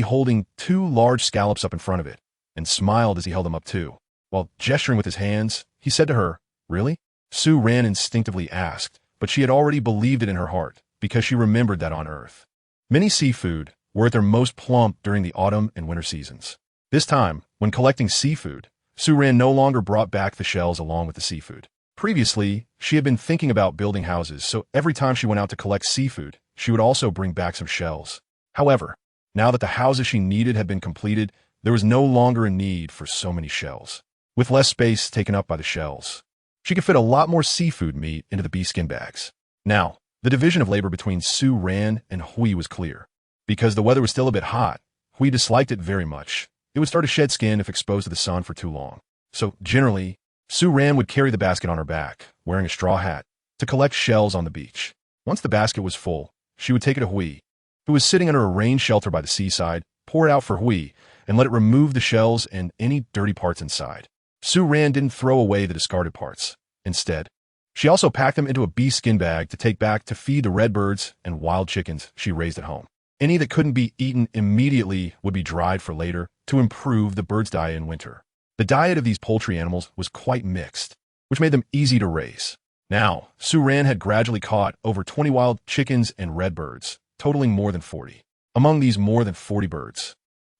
holding 2 large scallops up in front of it, and smiled as he held them up too. While gesturing with his hands, he said to her, "Really?" Sue Ran instinctively asked, but she had already believed it in her heart, because she remembered that on Earth, many seafood were at their most plump during the autumn and winter seasons. This time, when collecting seafood, Sue Ran no longer brought back the shells along with the seafood. Previously, she had been thinking about building houses, so every time she went out to collect seafood, she would also bring back some shells. However, now that the houses she needed had been completed, there was no longer a need for so many shells. With less space taken up by the shells, she could fit a lot more seafood meat into the bee skin bags. Now, the division of labor between Sue Ran and Hui was clear. Because the weather was still a bit hot, Hui disliked it very much. It would start to shed skin if exposed to the sun for too long. So, generally, Sue Ran would carry the basket on her back, wearing a straw hat, to collect shells on the beach. Once the basket was full, she would take it to Hui, who was sitting under a rain shelter by the seaside, pour it out for Hui, and let it remove the shells and any dirty parts inside. Sue Ran didn't throw away the discarded parts. Instead, she also packed them into a bee skin bag to take back to feed the redbirds and wild chickens she raised at home. Any that couldn't be eaten immediately would be dried for later to improve the birds' diet in winter. The diet of these poultry animals was quite mixed, which made them easy to raise. Now, Sue Ran had gradually caught over 20 wild chickens and redbirds, totaling more than 40. Among these more than 40 birds,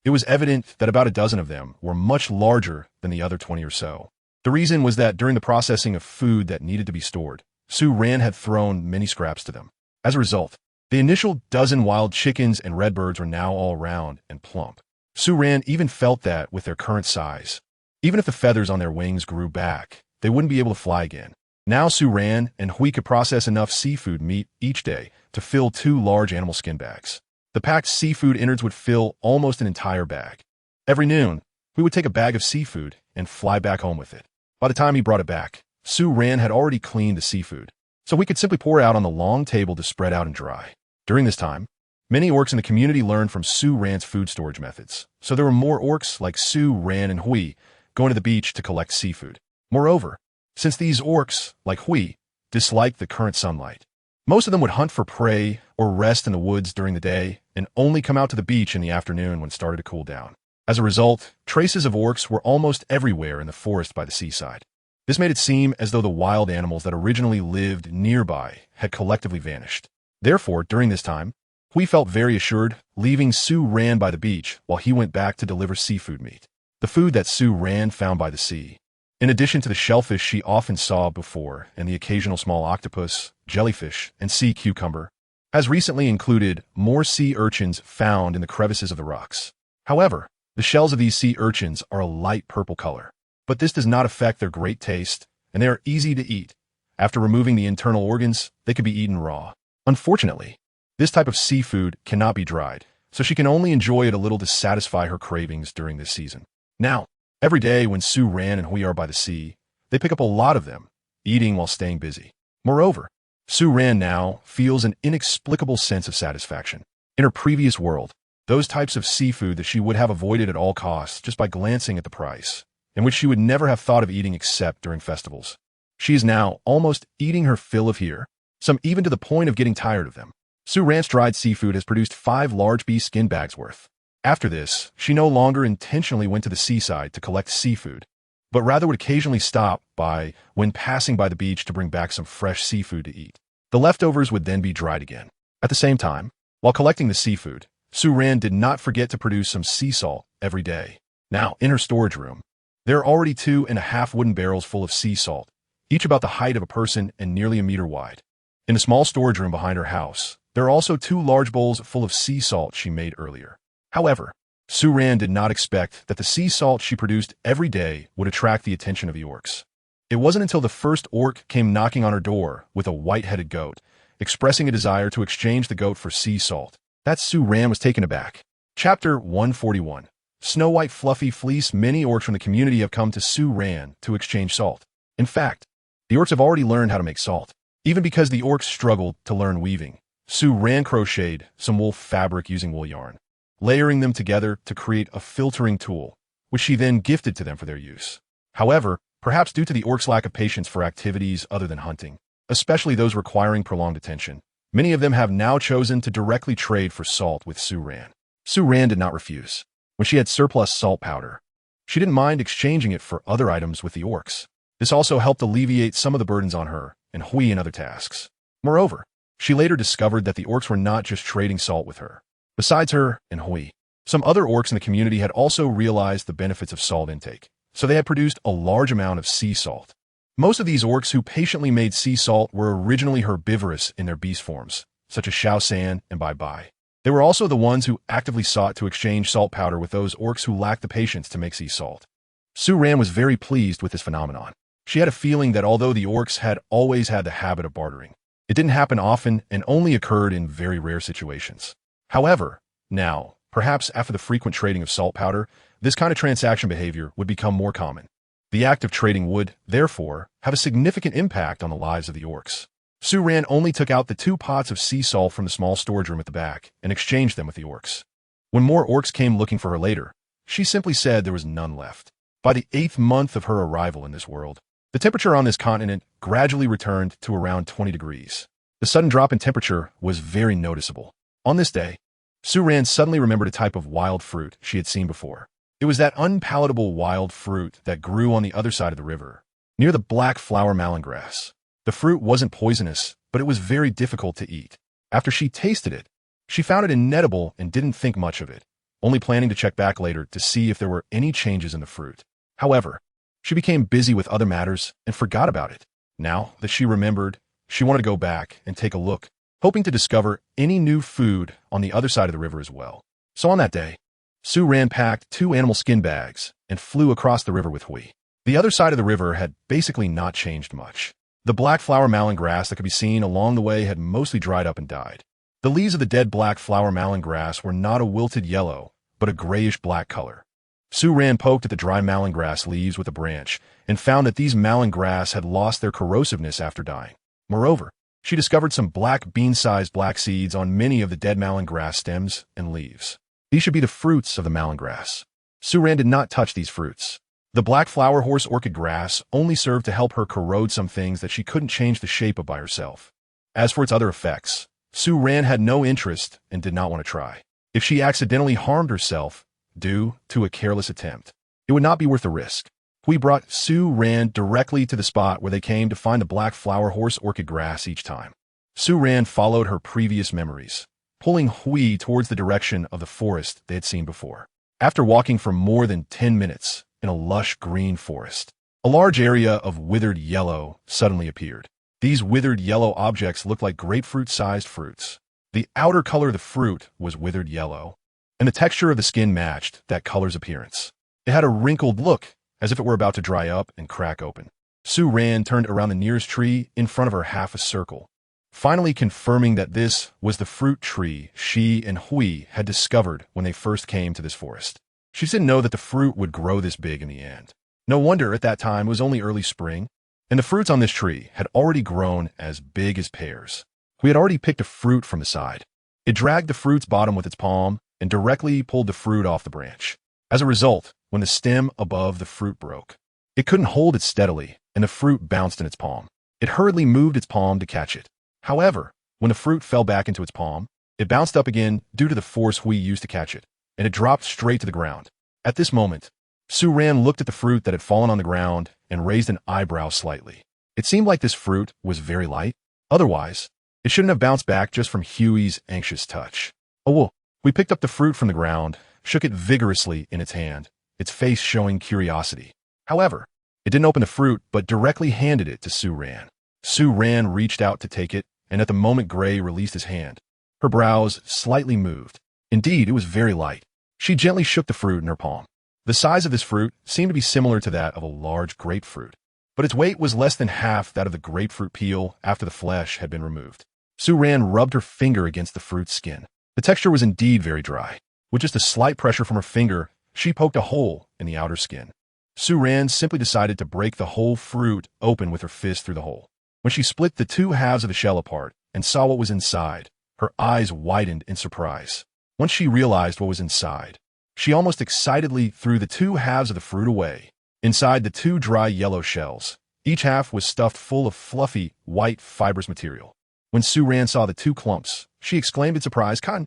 it was evident that about a dozen of them were much larger than the other 20 or so. The reason was that during the processing of food that needed to be stored, Sue Ran had thrown many scraps to them. As a result, the initial dozen wild chickens and redbirds were now all round and plump. Sue Ran even felt that with their current size, even if the feathers on their wings grew back, they wouldn't be able to fly again. Now Sue Ran and Hui could process enough seafood meat each day to fill 2 large animal skin bags. The packed seafood innards would fill almost an entire bag. Every noon, Hui would take a bag of seafood and fly back home with it. By the time he brought it back, Sue Ran had already cleaned the seafood, so he could simply pour it out on the long table to spread out and dry. During this time, many orcs in the community learned from Sue Ran's food storage methods, so there were more orcs like Sue Ran and Hui going to the beach to collect seafood. Moreover, since these orcs, like Hui, disliked the current sunlight, most of them would hunt for prey or rest in the woods during the day and only come out to the beach in the afternoon when it started to cool down. As a result, traces of orcs were almost everywhere in the forest by the seaside. This made it seem as though the wild animals that originally lived nearby had collectively vanished. Therefore, during this time, Hui felt very assured, leaving Sue Ran by the beach while he went back to deliver seafood meat, the food that Sue Ran found by the sea. In addition to the shellfish she often saw before and the occasional small octopus, jellyfish, and sea cucumber, has recently included more sea urchins found in the crevices of the rocks. However, the shells of these sea urchins are a light purple color, but this does not affect their great taste, and they are easy to eat. After removing the internal organs, they can be eaten raw. Unfortunately, this type of seafood cannot be dried, so she can only enjoy it a little to satisfy her cravings during this season. Now, every day when Sue Ran and Hui are by the sea, they pick up a lot of them, eating while staying busy. Moreover, Sue Ran now feels an inexplicable sense of satisfaction. In her previous world, those types of seafood that she would have avoided at all costs just by glancing at the price, and which she would never have thought of eating except during festivals. She is now almost eating her fill of here, some even to the point of getting tired of them. Sue Ran's dried seafood has produced 5 large bee skin bags worth. After this, she no longer intentionally went to the seaside to collect seafood, but rather would occasionally stop by when passing by the beach to bring back some fresh seafood to eat. The leftovers would then be dried again. At the same time, while collecting the seafood, Sue Ran did not forget to produce some sea salt every day. Now, in her storage room, there are already 2.5 wooden barrels full of sea salt, each about the height of a person and nearly a meter wide. In a small storage room behind her house, there are also 2 large bowls full of sea salt she made earlier. However, Sue Ran did not expect that the sea salt she produced every day would attract the attention of the orcs. It wasn't until the first orc came knocking on her door with a white-headed goat, expressing a desire to exchange the goat for sea salt, that Sue Ran was taken aback. Chapter 141. Snow White Fluffy Fleece. Many orcs from the community have come to Sue Ran to exchange salt. In fact, the orcs have already learned how to make salt. Even because the orcs struggled to learn weaving, Sue Ran crocheted some wool fabric using wool yarn, layering them together to create a filtering tool, which she then gifted to them for their use. However, perhaps due to the orcs' lack of patience for activities other than hunting, especially those requiring prolonged attention, many of them have now chosen to directly trade for salt with Sue Ran. Sue Ran did not refuse. When she had surplus salt powder, she didn't mind exchanging it for other items with the orcs. This also helped alleviate some of the burdens on her and Hui in other tasks. Moreover, she later discovered that the orcs were not just trading salt with her. Besides her and Hui, some other orcs in the community had also realized the benefits of salt intake, so they had produced a large amount of sea salt. Most of these orcs who patiently made sea salt were originally herbivorous in their beast forms, such as Shao San and Bai Bai. They were also the ones who actively sought to exchange salt powder with those orcs who lacked the patience to make sea salt. Sue Ran was very pleased with this phenomenon. She had a feeling that although the orcs had always had the habit of bartering, it didn't happen often and only occurred in very rare situations. However, now, perhaps after the frequent trading of salt powder, this kind of transaction behavior would become more common. The act of trading would, therefore, have a significant impact on the lives of the orcs. Sue Ran only took out the 2 pots of sea salt from the small storage room at the back and exchanged them with the orcs. When more orcs came looking for her later, she simply said there was none left. By the 8th month of her arrival in this world, the temperature on this continent gradually returned to around 20 degrees. The sudden drop in temperature was very noticeable. On this day, Sue Ran suddenly remembered a type of wild fruit she had seen before. It was that unpalatable wild fruit that grew on the other side of the river, near the black flower mallingrass. The fruit wasn't poisonous, but it was very difficult to eat. After she tasted it, she found it inedible and didn't think much of it, only planning to check back later to see if there were any changes in the fruit. However, she became busy with other matters and forgot about it. Now that she remembered, she wanted to go back and take a look, hoping to discover any new food on the other side of the river as well. So on that day, Sue Ran packed 2 animal skin bags and flew across the river with Hui. The other side of the river had basically not changed much. The black flower mallingrass that could be seen along the way had mostly dried up and died. The leaves of the dead black flower mallingrass were not a wilted yellow, but a grayish-black color. Sue Ran poked at the dry mallingrass leaves with a branch and found that these mallingrass had lost their corrosiveness after dying. Moreover, she discovered some black bean-sized black seeds on many of the dead mallingrass stems and leaves. These should be the fruits of the mallingrass. Sue Ran did not touch these fruits. The black flower horse orchid grass only served to help her corrode some things that she couldn't change the shape of by herself. As for its other effects, Sue Ran had no interest and did not want to try. If she accidentally harmed herself due to a careless attempt, it would not be worth the risk. Hui brought Sue Ran directly to the spot where they came to find the black flower horse orchid grass each time. Sue Ran followed her previous memories, pulling Hui towards the direction of the forest they had seen before. After walking for more than 10 minutes in a lush green forest, a large area of withered yellow suddenly appeared. These withered yellow objects looked like grapefruit-sized fruits. The outer color of the fruit was withered yellow, and the texture of the skin matched that color's appearance. It had a wrinkled look, as if it were about to dry up and crack open. Sue Ran turned around the nearest tree in front of her half a circle, finally confirming that this was the fruit tree she and Hui had discovered when they first came to this forest. She didn't know that the fruit would grow this big in the end. No wonder at that time it was only early spring, and the fruits on this tree had already grown as big as pears. Hui had already picked a fruit from the side. It dragged the fruit's bottom with its palm and directly pulled the fruit off the branch. As a result, when the stem above the fruit broke, it couldn't hold it steadily, and the fruit bounced in its palm. It hurriedly moved its palm to catch it. However, when the fruit fell back into its palm, it bounced up again due to the force Hui used to catch it, and it dropped straight to the ground. At this moment, Sue Ran looked at the fruit that had fallen on the ground and raised an eyebrow slightly. It seemed like this fruit was very light. Otherwise, it shouldn't have bounced back just from Huey's anxious touch. Oh well, we picked up the fruit from the ground, shook it vigorously in its hand, its face showing curiosity. However, it didn't open the fruit, but directly handed it to Sue Ran. Sue Ran reached out to take it, and at the moment Gray released his hand, her brows slightly moved. Indeed, it was very light. She gently shook the fruit in her palm. The size of this fruit seemed to be similar to that of a large grapefruit, but its weight was less than half that of the grapefruit peel after the flesh had been removed. Sue Ran rubbed her finger against the fruit's skin. The texture was indeed very dry. With just a slight pressure from her finger, she poked a hole in the outer skin. Sue Ran simply decided to break the whole fruit open with her fist through the hole. When she split the 2 halves of the shell apart and saw what was inside, Her eyes widened in surprise. Once she realized what was inside, she almost excitedly threw the two halves of the fruit away. Inside the two dry yellow shells, each half was stuffed full of fluffy, white, fibrous material. When Sue Ran saw the two clumps, she exclaimed in surprise, "Cotton."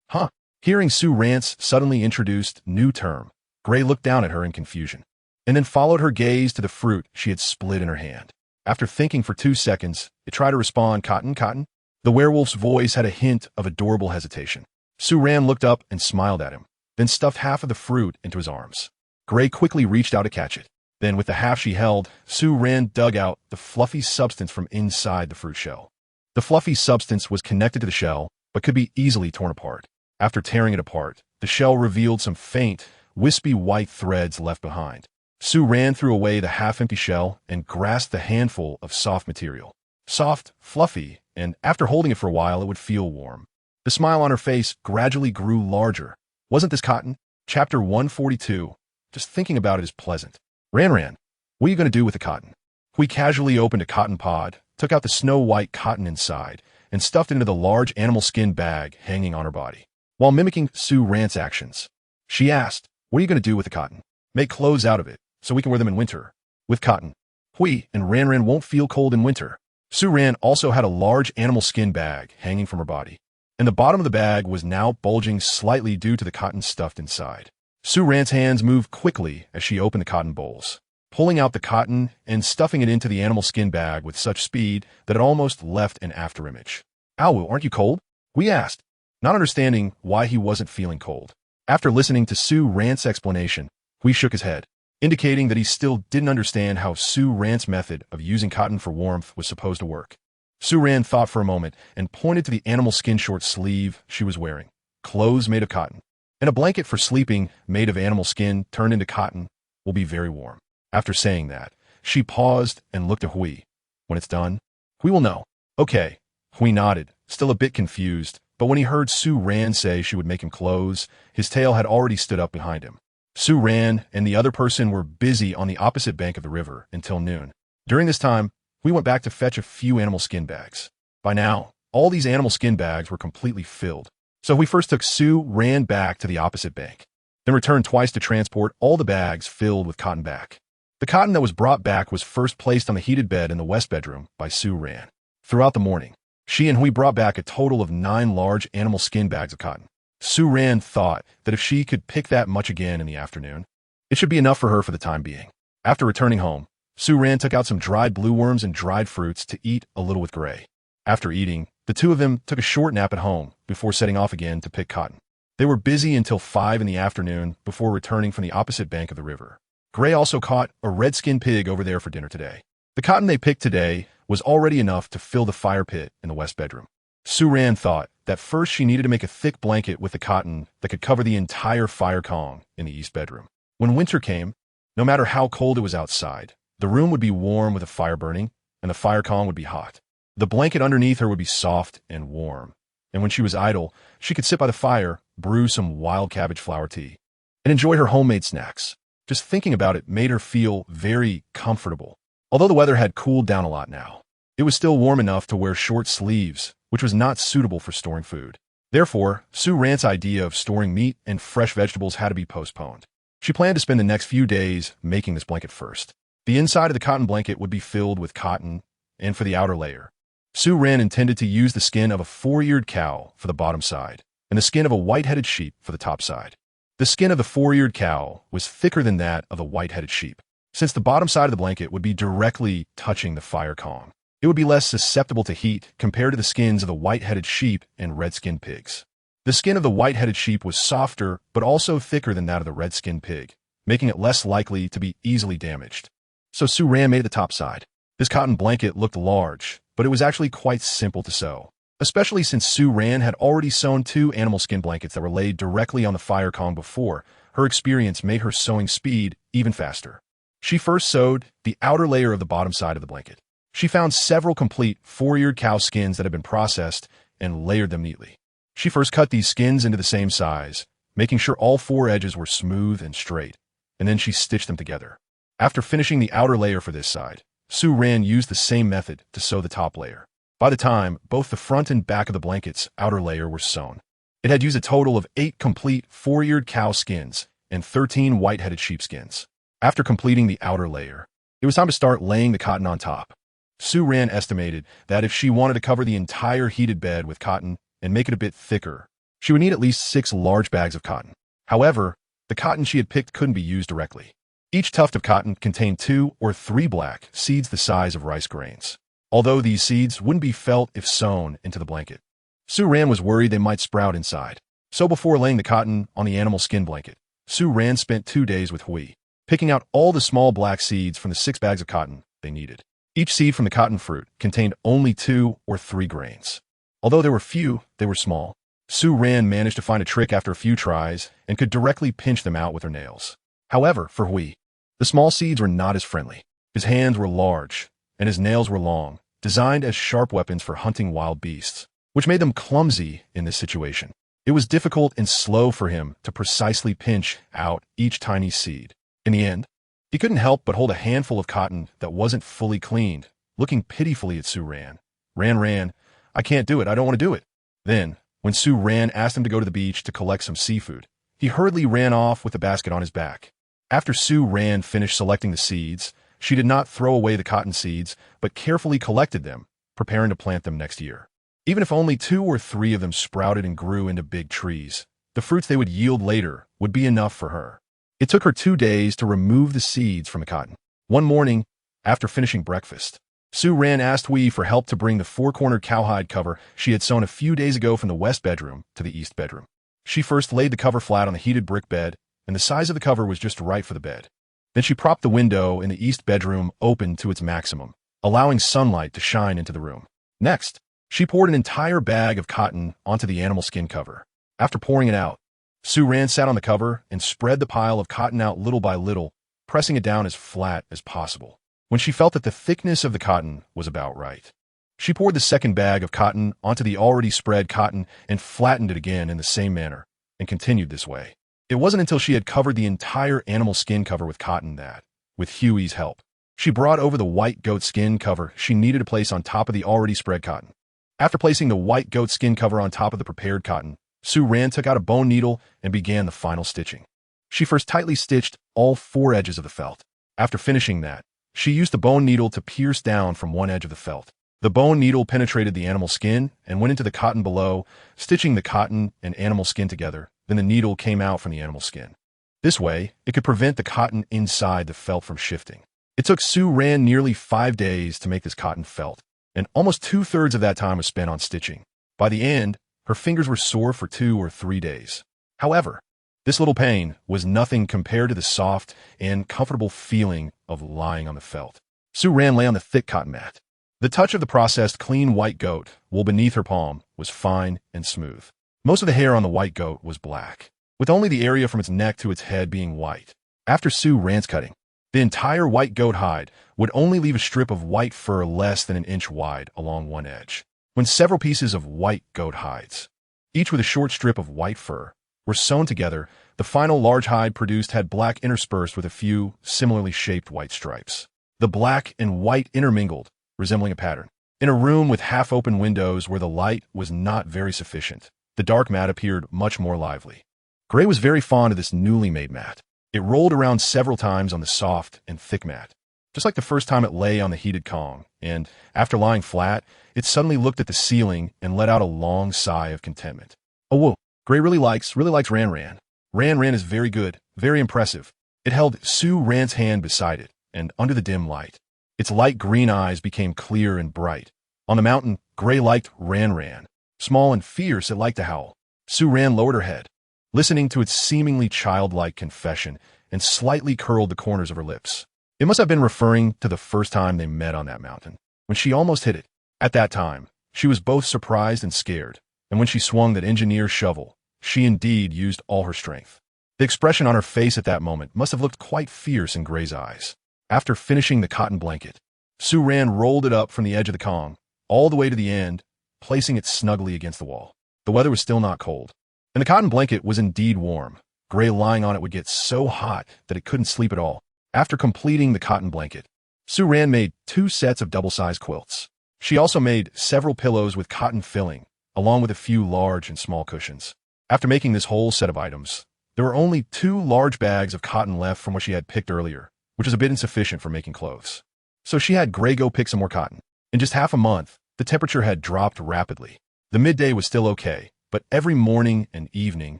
Huh? Hearing Sue Ran's suddenly introduced new term, Gray looked down at her in confusion, and then followed her gaze to the fruit she had split in her hand. After thinking for 2 seconds, it tried to respond, "Cotton, cotton." The werewolf's voice had a hint of adorable hesitation. Sue Ran looked up and smiled at him, then stuffed half of the fruit into his arms. Gray quickly reached out to catch it. Then, with the half she held, Sue Ran dug out the fluffy substance from inside the fruit shell. The fluffy substance was connected to the shell, but could be easily torn apart. After tearing it apart, the shell revealed some faint, wispy white threads left behind. Sue Ran threw away the half-empty shell and grasped the handful of soft material. Soft, fluffy, and after holding it for a while, it would feel warm. The smile on her face gradually grew larger. Wasn't this cotton? Chapter 142. Just thinking about it is pleasant. Ran, what are you going to do with the cotton? We casually opened a cotton pod, took out the snow-white cotton inside, and stuffed it into the large animal skin bag hanging on her body. While mimicking Sue Ran's actions, she asked, "What are you going to do with the cotton?" "Make clothes out of it, so we can wear them in winter." "With cotton? Hui and Ran won't feel cold in winter." Sue Ran also had a large animal skin bag hanging from her body, and the bottom of the bag was now bulging slightly due to the cotton stuffed inside. Sue Ran's hands moved quickly as she opened the cotton bowls, pulling out the cotton and stuffing it into the animal skin bag with such speed that it almost left an afterimage. "Ow, aren't you cold?" we asked, not understanding why he wasn't feeling cold. After listening to Sue Ran's explanation, we shook his head, indicating that he still didn't understand how Sue Ran's method of using cotton for warmth was supposed to work. Sue Ran thought for a moment and pointed to the animal skin short sleeve she was wearing. "Clothes made of cotton, and a blanket for sleeping made of animal skin turned into cotton will be very warm." After saying that, she paused and looked at Hui. "When it's done, we will know." "Okay." Hui nodded, still a bit confused, but when he heard Sue Ran say she would make him clothes, his tail had already stood up behind him. Sue Ran and the other person were busy on the opposite bank of the river until noon. During this time, we went back to fetch a few animal skin bags. By now, all these animal skin bags were completely filled, so we first took Sue Ran back to the opposite bank, then returned twice to transport all the bags filled with cotton back. The cotton that was brought back was first placed on the heated bed in the west bedroom by Sue Ran. Throughout the morning, she and Hui brought back a total of 9 large animal skin bags of cotton. Sue Ran thought that if she could pick that much again in the afternoon, it should be enough for her for the time being. After returning home, Sue Ran took out some dried blue worms and dried fruits to eat a little with Gray. After eating, the two of them took a short nap at home before setting off again to pick cotton. They were busy until 5 in the afternoon before returning from the opposite bank of the river. Gray also caught a red-skinned pig over there for dinner today. The cotton they picked today was already enough to fill the fire pit in the west bedroom. Sue Ran thought that first she needed to make a thick blanket with the cotton that could cover the entire fire Kong in the east bedroom. When winter came, no matter how cold it was outside, the room would be warm with a fire burning, and the fire Kong would be hot. The blanket underneath her would be soft and warm, and when she was idle, she could sit by the fire, brew some wild cabbage flower tea, and enjoy her homemade snacks. Just thinking about it made her feel very comfortable. Although the weather had cooled down a lot now, it was still warm enough to wear short sleeves, which was not suitable for storing food. Therefore, Sue Ran's idea of storing meat and fresh vegetables had to be postponed. She planned to spend the next few days making this blanket first. The inside of the cotton blanket would be filled with cotton, and for the outer layer, Sue Ran intended to use the skin of a 4-eared cow for the bottom side, and the skin of a white-headed sheep for the top side. The skin of the 4-eared cow was thicker than that of the white-headed sheep. Since the bottom side of the blanket would be directly touching the fire Kong, it would be less susceptible to heat compared to the skins of the white-headed sheep and red-skinned pigs. The skin of the white-headed sheep was softer but also thicker than that of the red-skinned pig, making it less likely to be easily damaged. So Sue Ran made the top side. This cotton blanket looked large, but it was actually quite simple to sew, especially since Sue Ran had already sewn 2 animal skin blankets that were laid directly on the fire Kong before. Her experience made her sewing speed even faster. She first sewed the outer layer of the bottom side of the blanket. She found several complete 4-eared cow skins that had been processed and layered them neatly. She first cut these skins into the same size, making sure all 4 edges were smooth and straight, and then she stitched them together. After finishing the outer layer for this side, Sue Ran used the same method to sew the top layer. By the time, both the front and back of the blanket's outer layer were sewn. It had used a total of 8 complete 4-eared cow skins and 13 white-headed sheepskins. After completing the outer layer, it was time to start laying the cotton on top. Sue Ran estimated that if she wanted to cover the entire heated bed with cotton and make it a bit thicker, she would need at least 6 large bags of cotton. However, the cotton she had picked couldn't be used directly. Each tuft of cotton contained 2 or 3 black seeds the size of rice grains, although these seeds wouldn't be felt if sewn into the blanket. Sue Ran was worried they might sprout inside. So before laying the cotton on the animal skin blanket, Sue Ran spent 2 days with Hui, picking out all the small black seeds from the 6 bags of cotton they needed. Each seed from the cotton fruit contained only 2 or 3 grains. Although there were few, they were small. Sue Ran managed to find a trick after a few tries and could directly pinch them out with her nails. However, for Hui, the small seeds were not as friendly. His hands were large, and his nails were long, designed as sharp weapons for hunting wild beasts, which made them clumsy in this situation. It was difficult and slow for him to precisely pinch out each tiny seed. In the end, he couldn't help but hold a handful of cotton that wasn't fully cleaned, looking pitifully at Sue Ran. Ran, I can't do it. I don't want to do it. Then, when Sue Ran asked him to go to the beach to collect some seafood, he hurriedly ran off with the basket on his back. After Sue Ran finished selecting the seeds, she did not throw away the cotton seeds, but carefully collected them, preparing to plant them next year. Even if only 2 or 3 of them sprouted and grew into big trees, the fruits they would yield later would be enough for her. It took her 2 days to remove the seeds from the cotton. One morning, after finishing breakfast, Sue Ran asked Hui for help to bring the 4-cornered cowhide cover she had sewn a few days ago from the west bedroom to the east bedroom. She first laid the cover flat on the heated brick bed, and the size of the cover was just right for the bed. Then she propped the window in the east bedroom open to its maximum, allowing sunlight to shine into the room. Next, she poured an entire bag of cotton onto the animal skin cover. After pouring it out, Sue Ran sat on the cover and spread the pile of cotton out little by little, pressing it down as flat as possible. When she felt that the thickness of the cotton was about right, she poured the second bag of cotton onto the already spread cotton and flattened it again in the same manner, and continued this way. It wasn't until she had covered the entire animal skin cover with cotton that, with Huey's help, she brought over the white goat skin cover she needed to place on top of the already spread cotton. After placing the white goat skin cover on top of the prepared cotton, Sue Ran took out a bone needle and began the final stitching. She first tightly stitched all 4 edges of the felt. After finishing that, she used the bone needle to pierce down from one edge of the felt. The bone needle penetrated the animal skin and went into the cotton below, stitching the cotton and animal skin together. Then the needle came out from the animal skin. This way, it could prevent the cotton inside the felt from shifting. It took Sue Ran nearly 5 days to make this cotton felt, and almost 2/3 of that time was spent on stitching. By the end, her fingers were sore for 2 or 3 days. However, this little pain was nothing compared to the soft and comfortable feeling of lying on the felt. Sue Ran lay on the thick cotton mat. The touch of the processed clean white goat wool beneath her palm was fine and smooth. Most of the hair on the white goat was black, with only the area from its neck to its head being white. After Sue Ran's cutting, the entire white goat hide would only leave a strip of white fur less than an inch wide along one edge. When several pieces of white goat hides, each with a short strip of white fur, were sewn together, the final large hide produced had black interspersed with a few similarly shaped white stripes. The black and white intermingled, resembling a pattern. In a room with half-open windows where the light was not very sufficient, the dark mat appeared much more lively. Gray was very fond of this newly made mat. It rolled around several times on the soft and thick mat, just like the first time it lay on the heated Kong, and, after lying flat, it suddenly looked at the ceiling and let out a long sigh of contentment. Oh, whoa, Gray really likes Ran Ran. Ran Ran is very good, very impressive. It held Sue Ran's hand beside it, and under the dim light, its light green eyes became clear and bright. On the mountain, Gray liked Ran Ran. Small and fierce, it liked to howl. Sue Ran lowered her head, listening to its seemingly childlike confession, and slightly curled the corners of her lips. It must have been referring to the first time they met on that mountain, when she almost hit it. At that time, she was both surprised and scared, and when she swung that engineer's shovel, she indeed used all her strength. The expression on her face at that moment must have looked quite fierce in Gray's eyes. After finishing the cotton blanket, Sue Ran rolled it up from the edge of the Kong, all the way to the end, placing it snugly against the wall. The weather was still not cold, and the cotton blanket was indeed warm. Gray lying on it would get so hot that it couldn't sleep at all. After completing the cotton blanket, Sue Ran made 2 sets of double-sized quilts. She also made several pillows with cotton filling, along with a few large and small cushions. After making this whole set of items, there were only 2 large bags of cotton left from what she had picked earlier, which was a bit insufficient for making clothes. So she had Gray go pick some more cotton. In just half a month, the temperature had dropped rapidly. The midday was still okay, but every morning and evening,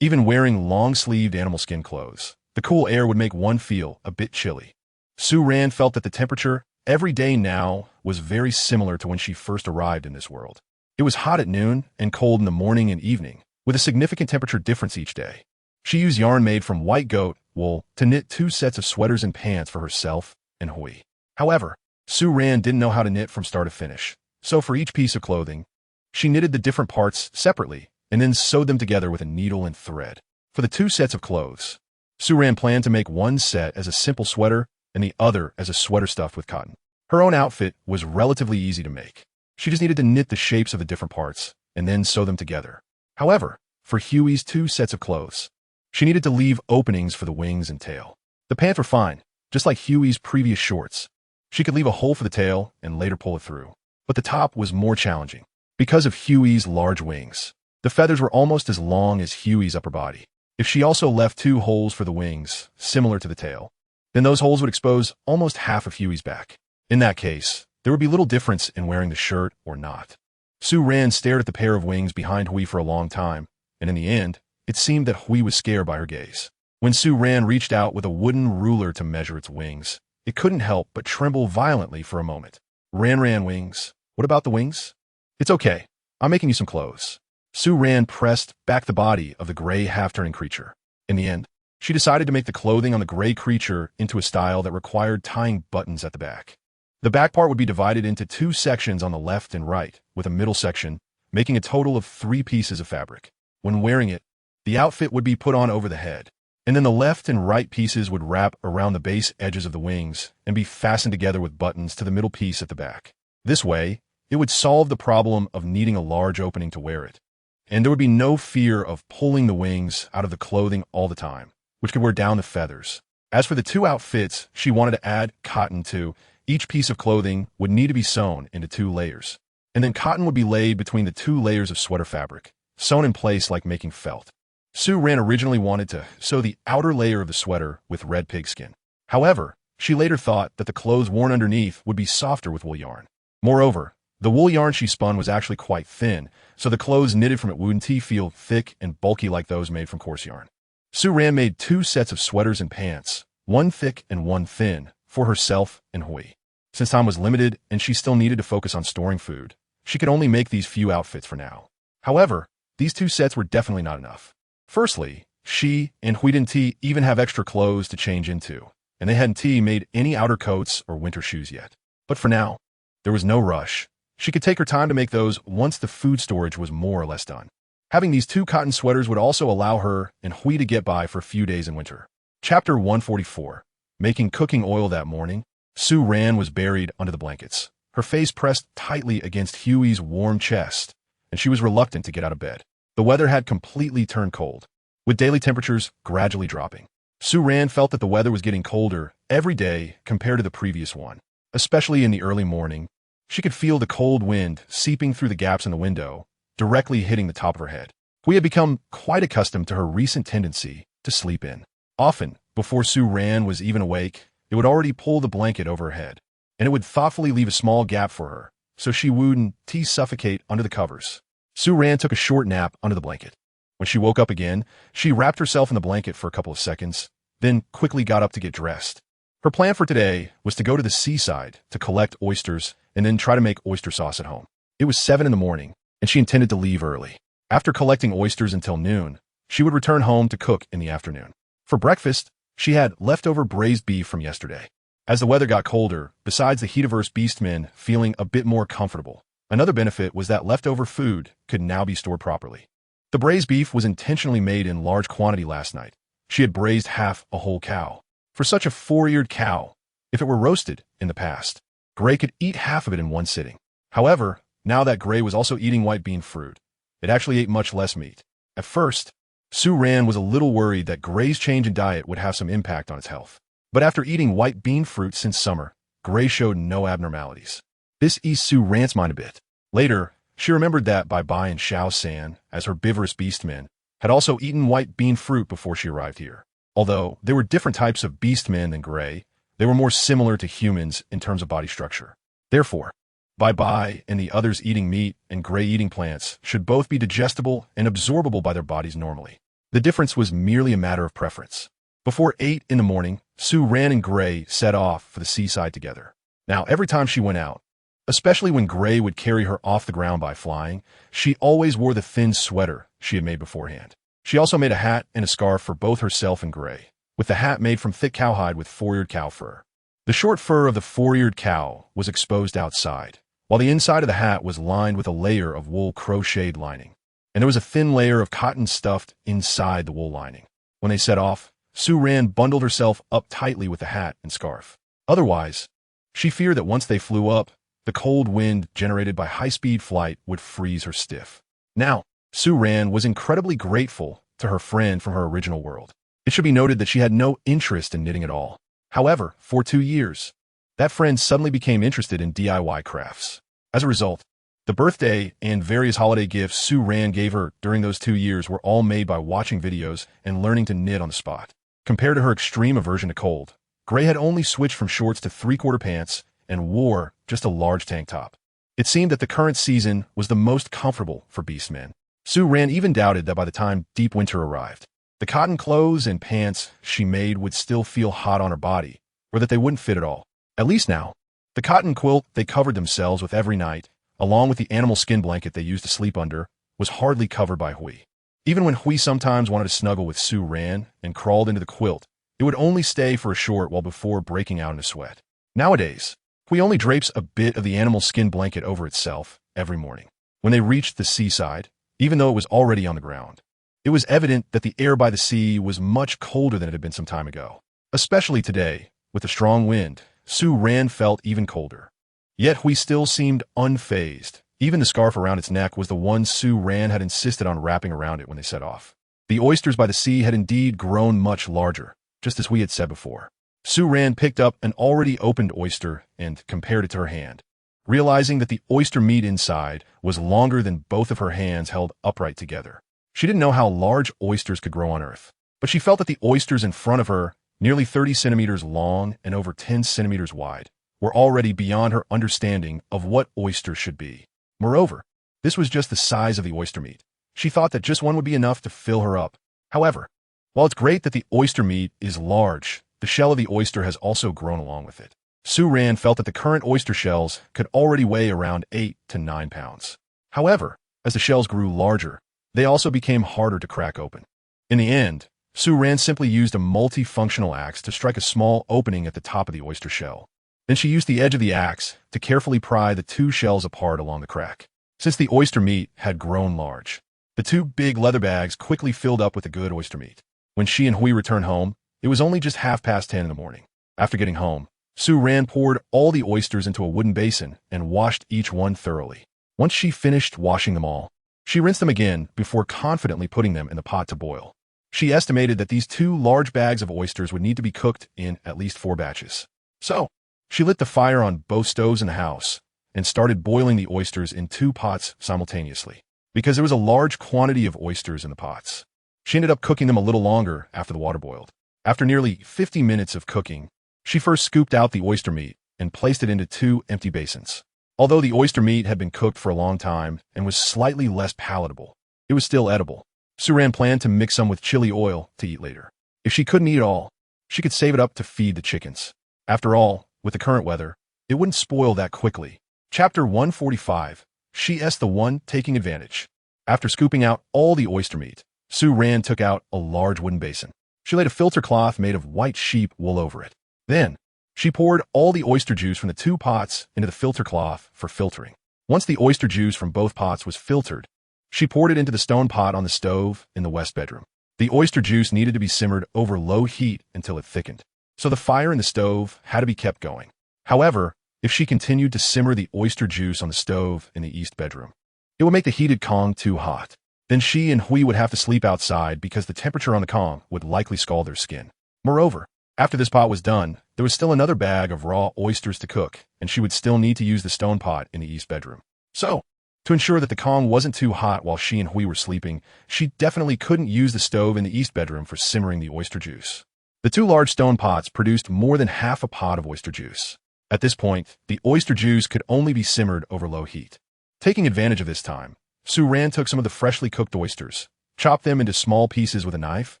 even wearing long-sleeved animal skin clothes, the cool air would make one feel a bit chilly. Sue Ran felt that the temperature every day now was very similar to when she first arrived in this world. It was hot at noon and cold in the morning and evening, with a significant temperature difference each day. She used yarn made from white goat wool to knit 2 sets of sweaters and pants for herself and Hui. However, Sue Ran didn't know how to knit from start to finish, so for each piece of clothing, she knitted the different parts separately and then sewed them together with a needle and thread. For the 2 sets of clothes, Sue Ran planned to make one set as a simple sweater and the other as a sweater stuffed with cotton. Her own outfit was relatively easy to make. She just needed to knit the shapes of the different parts and then sew them together. However, for Huey's 2 sets of clothes, she needed to leave openings for the wings and tail. The pants were fine, just like Huey's previous shorts. She could leave a hole for the tail and later pull it through. But the top was more challenging. Because of Huey's large wings, the feathers were almost as long as Huey's upper body. If she also left 2 holes for the wings, similar to the tail, then those holes would expose almost half of Huey's back. In that case, there would be little difference in wearing the shirt or not. Sue Ran stared at the pair of wings behind Hui for a long time, and in the end, it seemed that Hui was scared by her gaze. When Sue Ran reached out with a wooden ruler to measure its wings, it couldn't help but tremble violently for a moment. Ran wings. What about the wings? It's okay. I'm making you some clothes. Sue Ran pressed back the body of the gray half-turning creature. In the end, she decided to make the clothing on the gray creature into a style that required tying buttons at the back. The back part would be divided into 2 sections on the left and right, with a middle section, making a total of 3 pieces of fabric. When wearing it, the outfit would be put on over the head, and then the left and right pieces would wrap around the base edges of the wings and be fastened together with buttons to the middle piece at the back. This way, it would solve the problem of needing a large opening to wear it, and there would be no fear of pulling the wings out of the clothing all the time, which could wear down the feathers. As for the 2 outfits she wanted to add cotton to, each piece of clothing would need to be sewn into 2 layers, and then cotton would be laid between the 2 layers of sweater fabric, sewn in place like making felt. Sue Ran originally wanted to sew the outer layer of the sweater with red pigskin. However, she later thought that the clothes worn underneath would be softer with wool yarn. Moreover, the wool yarn she spun was actually quite thin, so the clothes knitted from it wouldn't feel thick and bulky like those made from coarse yarn. Sue Ran made 2 sets of sweaters and pants, one thick and one thin, for herself and Hui. Since time was limited and she still needed to focus on storing food, she could only make these few outfits for now. However, these 2 sets were definitely not enough. Firstly, she and Hui didn't even have extra clothes to change into, and they hadn't made any outer coats or winter shoes yet. But for now, there was no rush. She could take her time to make those once the food storage was more or less done. Having these 2 cotton sweaters would also allow her and Hui to get by for a few days in winter. Chapter 144. Making cooking oil that morning, Sue Ran was buried under the blankets, her face pressed tightly against Huey's warm chest, and she was reluctant to get out of bed. The weather had completely turned cold, with daily temperatures gradually dropping. Sue Ran felt that the weather was getting colder every day compared to the previous one, especially in the early morning. She could feel the cold wind seeping through the gaps in the window, directly hitting the top of her head. Hui had become quite accustomed to her recent tendency to sleep in. Often, before Sue Ran was even awake, it would already pull the blanket over her head, and it would thoughtfully leave a small gap for her, so she wouldn't suffocate under the covers. Sue Ran took a short nap under the blanket. When she woke up again, she wrapped herself in the blanket for a couple of seconds, then quickly got up to get dressed. Her plan for today was to go to the seaside to collect oysters and then try to make oyster sauce at home. It was 7 in the morning, and she intended to leave early. After collecting oysters until noon, she would return home to cook in the afternoon. For breakfast, she had leftover braised beef from yesterday. As the weather got colder, besides the heat-averse beastmen feeling a bit more comfortable, another benefit was that leftover food could now be stored properly. The braised beef was intentionally made in large quantity last night. She had braised half a whole cow. For such a 4-eared cow, if it were roasted in the past, Gray could eat half of it in one sitting. However, now that Gray was also eating white bean fruit, it actually ate much less meat. At first, Sue Ran was a little worried that Gray's change in diet would have some impact on its health. But after eating white bean fruit since summer, Gray showed no abnormalities. This eased Su Ran's mind a bit. Later, she remembered that byten and Shao-san, as herbivorous beastmen, had also eaten white bean fruit before she arrived here. Although there were different types of beastmen than gray, they were more similar to humans in terms of body structure. Therefore, byten and the others eating meat and gray eating plants should both be digestible and absorbable by their bodies normally. The difference was merely a matter of preference. Before 8 in the morning, Su Ran and Gray set off for the seaside together. Now, every time she went out, especially when Gray would carry her off the ground by flying, she always wore the thin sweater she had made beforehand. She also made a hat and a scarf for both herself and Gray, with the hat made from thick cowhide with four-eared cow fur. The short fur of the four-eared cow was exposed outside, while the inside of the hat was lined with a layer of wool crocheted lining, and there was a thin layer of cotton stuffed inside the wool lining. When they set off, Su Ran bundled herself up tightly with the hat and scarf. Otherwise, she feared that once they flew up, the cold wind generated by high-speed flight would freeze her stiff. Now, Su Ran was incredibly grateful to her friend from her original world. It should be noted that she had no interest in knitting at all. However, for 2 years, that friend suddenly became interested in DIY crafts. As a result, the birthday and various holiday gifts Su Ran gave her during those 2 years were all made by watching videos and learning to knit on the spot. Compared to her extreme aversion to cold, Gray had only switched from shorts to three-quarter pants and wore just a large tank top. It seemed that the current season was the most comfortable for beastmen. Su Ran even doubted that by the time deep winter arrived, the cotton clothes and pants she made would still feel hot on her body, or that they wouldn't fit at all. At least now, the cotton quilt they covered themselves with every night, along with the animal skin blanket they used to sleep under, was hardly covered by Hui. Even when Hui sometimes wanted to snuggle with Su Ran and crawled into the quilt, it would only stay for a short while before breaking out in a sweat. Nowadays, Hui only drapes a bit of the animal skin blanket over itself every morning. When they reached the seaside, even though it was already on the ground, it was evident that the air by the sea was much colder than it had been some time ago. Especially today, with the strong wind, Su Ran felt even colder. Yet Hui still seemed unfazed. Even the scarf around its neck was the one Su Ran had insisted on wrapping around it when they set off. The oysters by the sea had indeed grown much larger, just as we had said before. Su Ran picked up an already opened oyster and compared it to her hand, realizing that the oyster meat inside was longer than both of her hands held upright together. She didn't know how large oysters could grow on Earth, but she felt that the oysters in front of her, nearly 30 centimeters long and over 10 centimeters wide, were already beyond her understanding of what oysters should be. Moreover, this was just the size of the oyster meat. She thought that just one would be enough to fill her up. However, while it's great that the oyster meat is large, the shell of the oyster has also grown along with it. Su Ran felt that the current oyster shells could already weigh around 8 to 9 pounds. However, as the shells grew larger, they also became harder to crack open. In the end, Su Ran simply used a multifunctional axe to strike a small opening at the top of the oyster shell. Then she used the edge of the axe to carefully pry the two shells apart along the crack. Since the oyster meat had grown large, the two big leather bags quickly filled up with the good oyster meat. When she and Hui returned home, it was only just 10:30 in the morning. After getting home, Su Ran poured all the oysters into a wooden basin and washed each one thoroughly. Once she finished washing them all, she rinsed them again before confidently putting them in the pot to boil. She estimated that these 2 large bags of oysters would need to be cooked in at least 4 batches. So, she lit the fire on both stoves in the house and started boiling the oysters in 2 pots simultaneously, because there was a large quantity of oysters in the pots. She ended up cooking them a little longer after the water boiled. After nearly 50 minutes of cooking, she first scooped out the oyster meat and placed it into 2 empty basins. Although the oyster meat had been cooked for a long time and was slightly less palatable, it was still edible. Su Ran planned to mix some with chili oil to eat later. If she couldn't eat it all, she could save it up to feed the chickens. After all, with the current weather, it wouldn't spoil that quickly. Chapter 145. She's the one taking advantage. After scooping out all the oyster meat, Su Ran took out a large wooden basin. She laid a filter cloth made of white sheep wool over it. Then, she poured all the oyster juice from the 2 pots into the filter cloth for filtering. Once the oyster juice from both pots was filtered, she poured it into the stone pot on the stove in the west bedroom. The oyster juice needed to be simmered over low heat until it thickened, so the fire in the stove had to be kept going. However, if she continued to simmer the oyster juice on the stove in the east bedroom, it would make the heated Kong too hot. Then she and Hui would have to sleep outside because the temperature on the Kong would likely scald their skin. Moreover, After this pot was done, there was still another bag of raw oysters to cook, and she would still need to use the stone pot in the east bedroom. So, to ensure that the Kong wasn't too hot while she and Hui were sleeping, she definitely couldn't use the stove in the east bedroom for simmering the oyster juice. The two large stone pots produced more than half a pot of oyster juice. At this point, the oyster juice could only be simmered over low heat. Taking advantage of this time, Su Ran took some of the freshly cooked oysters, chopped them into small pieces with a knife,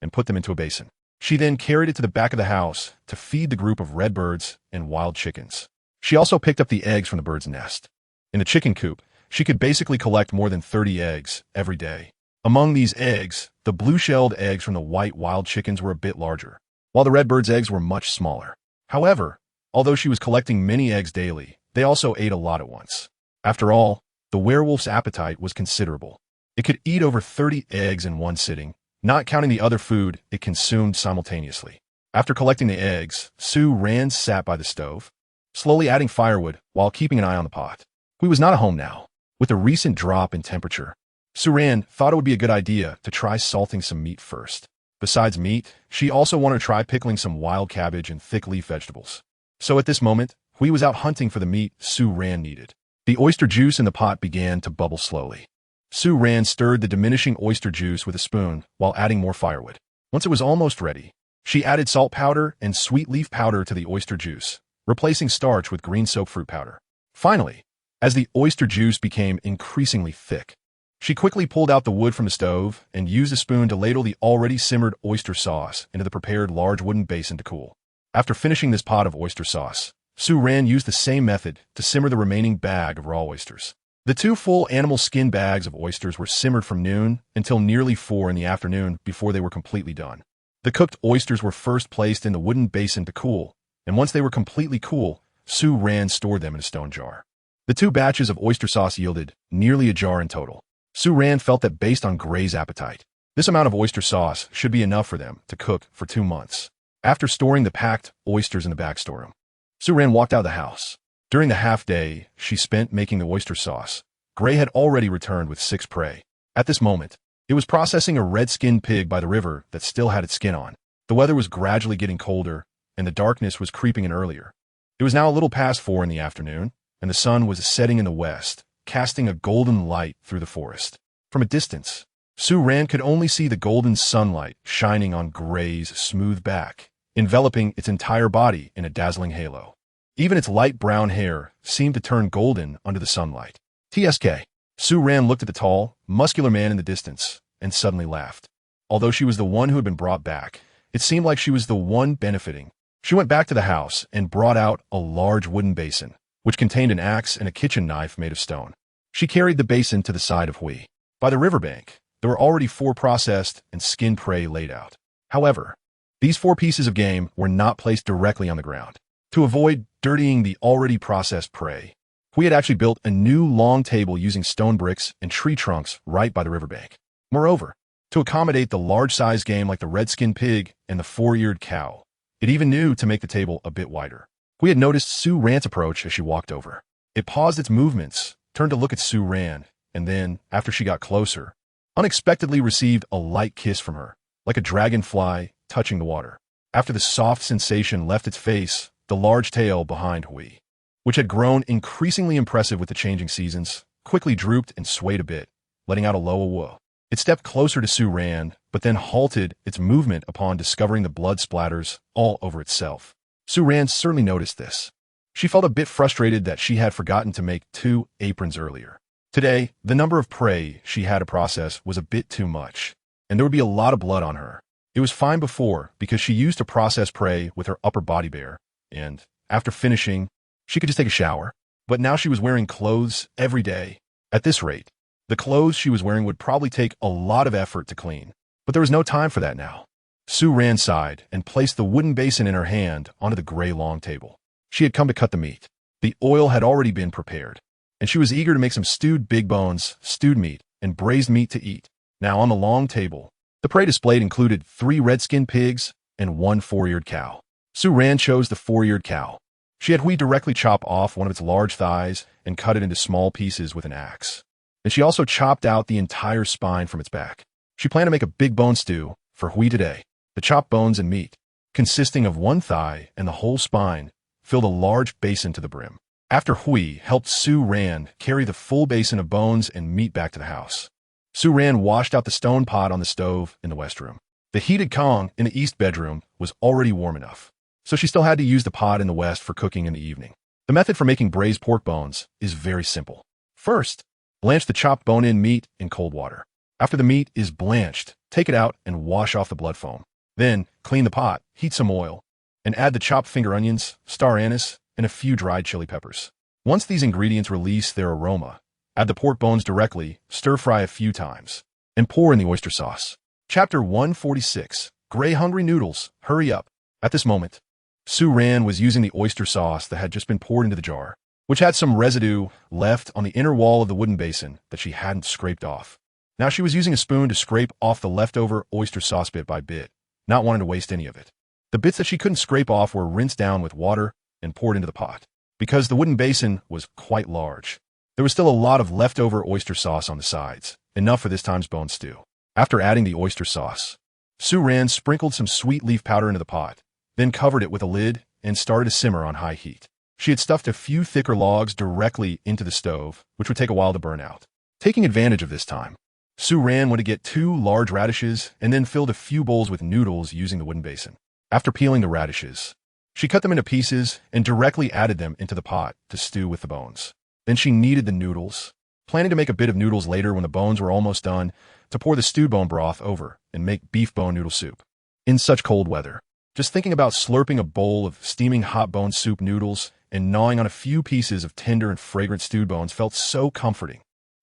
and put them into a basin. She then carried it to the back of the house to feed the group of red birds and wild chickens. She also picked up the eggs from the bird's nest. In the chicken coop, she could basically collect more than 30 eggs every day. Among these eggs, the blue-shelled eggs from the white wild chickens were a bit larger, while the red bird's eggs were much smaller. However, although she was collecting many eggs daily, they also ate a lot at once. After all, the werewolf's appetite was considerable. It could eat over 30 eggs in one sitting, not counting the other food it consumed simultaneously. After collecting the eggs, Su Ran sat by the stove, slowly adding firewood while keeping an eye on the pot. Hui was not at home now. With the recent drop in temperature, Su Ran thought it would be a good idea to try salting some meat first. Besides meat, she also wanted to try pickling some wild cabbage and thick leaf vegetables. So at this moment, Hui was out hunting for the meat Su Ran needed. The oyster juice in the pot began to bubble slowly. Su Ran stirred the diminishing oyster juice with a spoon while adding more firewood. Once it was almost ready, she added salt powder and sweet leaf powder to the oyster juice, replacing starch with green soap fruit powder. Finally, as the oyster juice became increasingly thick, she quickly pulled out the wood from the stove and used a spoon to ladle the already simmered oyster sauce into the prepared large wooden basin to cool. After finishing this pot of oyster sauce, Su Ran used the same method to simmer the remaining bag of raw oysters. The two full animal skin bags of oysters were simmered from noon until nearly 4 in the afternoon before they were completely done. The cooked oysters were first placed in the wooden basin to cool, and once they were completely cool, Su Ran stored them in a stone jar. The 2 batches of oyster sauce yielded nearly a jar in total. Su Ran felt that based on Gray's appetite, this amount of oyster sauce should be enough for them to cook for 2 months. After storing the packed oysters in the back storeroom, Su Ran walked out of the house. During the half-day she spent making the oyster sauce, Gray had already returned with 6 prey. At this moment, it was processing a red-skinned pig by the river that still had its skin on. The weather was gradually getting colder, and the darkness was creeping in earlier. It was now a little past 4 in the afternoon, and the sun was setting in the west, casting a golden light through the forest. From a distance, Su Ran could only see the golden sunlight shining on Gray's smooth back, enveloping its entire body in a dazzling halo. Even its light brown hair seemed to turn golden under the sunlight. TSK. Su Ran looked at the tall, muscular man in the distance and suddenly laughed. Although she was the one who had been brought back, it seemed like she was the one benefiting. She went back to the house and brought out a large wooden basin, which contained an axe and a kitchen knife made of stone. She carried the basin to the side of Hui. By the riverbank, there were already 4 processed and skinned prey laid out. However, these 4 pieces of game were not placed directly on the ground. To avoid dirtying the already processed prey, Hui had actually built a new long table using stone bricks and tree trunks right by the riverbank. Moreover, to accommodate the large-sized game like the red-skinned pig and the 4-eared cow, it even knew to make the table a bit wider. Hui had noticed Su Ran's approach as she walked over. It paused its movements, turned to look at Su Ran, and then, after she got closer, unexpectedly received a light kiss from her, like a dragonfly touching the water. After the soft sensation left its face, the large tail behind Hui, which had grown increasingly impressive with the changing seasons, quickly drooped and swayed a bit, letting out a low whoa. It stepped closer to Su Ran, but then halted its movement upon discovering the blood splatters all over itself. Su Ran certainly noticed this. She felt a bit frustrated that she had forgotten to make 2 aprons earlier. Today, the number of prey she had to process was a bit too much, and there would be a lot of blood on her. It was fine before because she used to process prey with her upper body bare, and, after finishing, she could just take a shower. But now she was wearing clothes every day. At this rate, the clothes she was wearing would probably take a lot of effort to clean. But there was no time for that now. Su Ran sighed and placed the wooden basin in her hand onto the gray long table. She had come to cut the meat. The oil had already been prepared, and she was eager to make some stewed big bones, stewed meat, and braised meat to eat. Now on the long table, the prey displayed included 3 red-skinned pigs and 1 4-eared cow. Su Ran chose the 4-eared cow. She had Hui directly chop off one of its large thighs and cut it into small pieces with an axe. And she also chopped out the entire spine from its back. She planned to make a big bone stew for Hui today. The chopped bones and meat consisting of one thigh and the whole spine, filled a large basin to the brim. After Hui helped Su Ran carry the full basin of bones and meat back to the house, Su Ran washed out the stone pot on the stove in the west room. The heated Kong in the east bedroom was already warm enough, so she still had to use the pot in the west for cooking in the evening. The method for making braised pork bones is very simple. First, blanch the chopped bone-in meat in cold water. After the meat is blanched, take it out and wash off the blood foam. Then, clean the pot, heat some oil, and add the chopped finger onions, star anise, and a few dried chili peppers. Once these ingredients release their aroma, add the pork bones directly, stir-fry a few times, and pour in the oyster sauce. Chapter 146. Gray Hungry Noodles, Hurry Up. At this moment, Su Ran was using the oyster sauce that had just been poured into the jar, which had some residue left on the inner wall of the wooden basin that she hadn't scraped off. Now she was using a spoon to scrape off the leftover oyster sauce bit by bit, not wanting to waste any of it. The bits that she couldn't scrape off were rinsed down with water and poured into the pot. Because the wooden basin was quite large, there was still a lot of leftover oyster sauce on the sides, enough for this time's bone stew. After adding the oyster sauce, Su Ran sprinkled some sweet leaf powder into the pot, then covered it with a lid and started to simmer on high heat. She had stuffed a few thicker logs directly into the stove, which would take a while to burn out. Taking advantage of this time, Su Ran went to get 2 large radishes and then filled a few bowls with noodles using the wooden basin. After peeling the radishes, she cut them into pieces and directly added them into the pot to stew with the bones. Then she kneaded the noodles, planning to make a bit of noodles later when the bones were almost done, to pour the stewed bone broth over and make beef bone noodle soup. In such cold weather, just thinking about slurping a bowl of steaming hot bone soup noodles and gnawing on a few pieces of tender and fragrant stewed bones felt so comforting.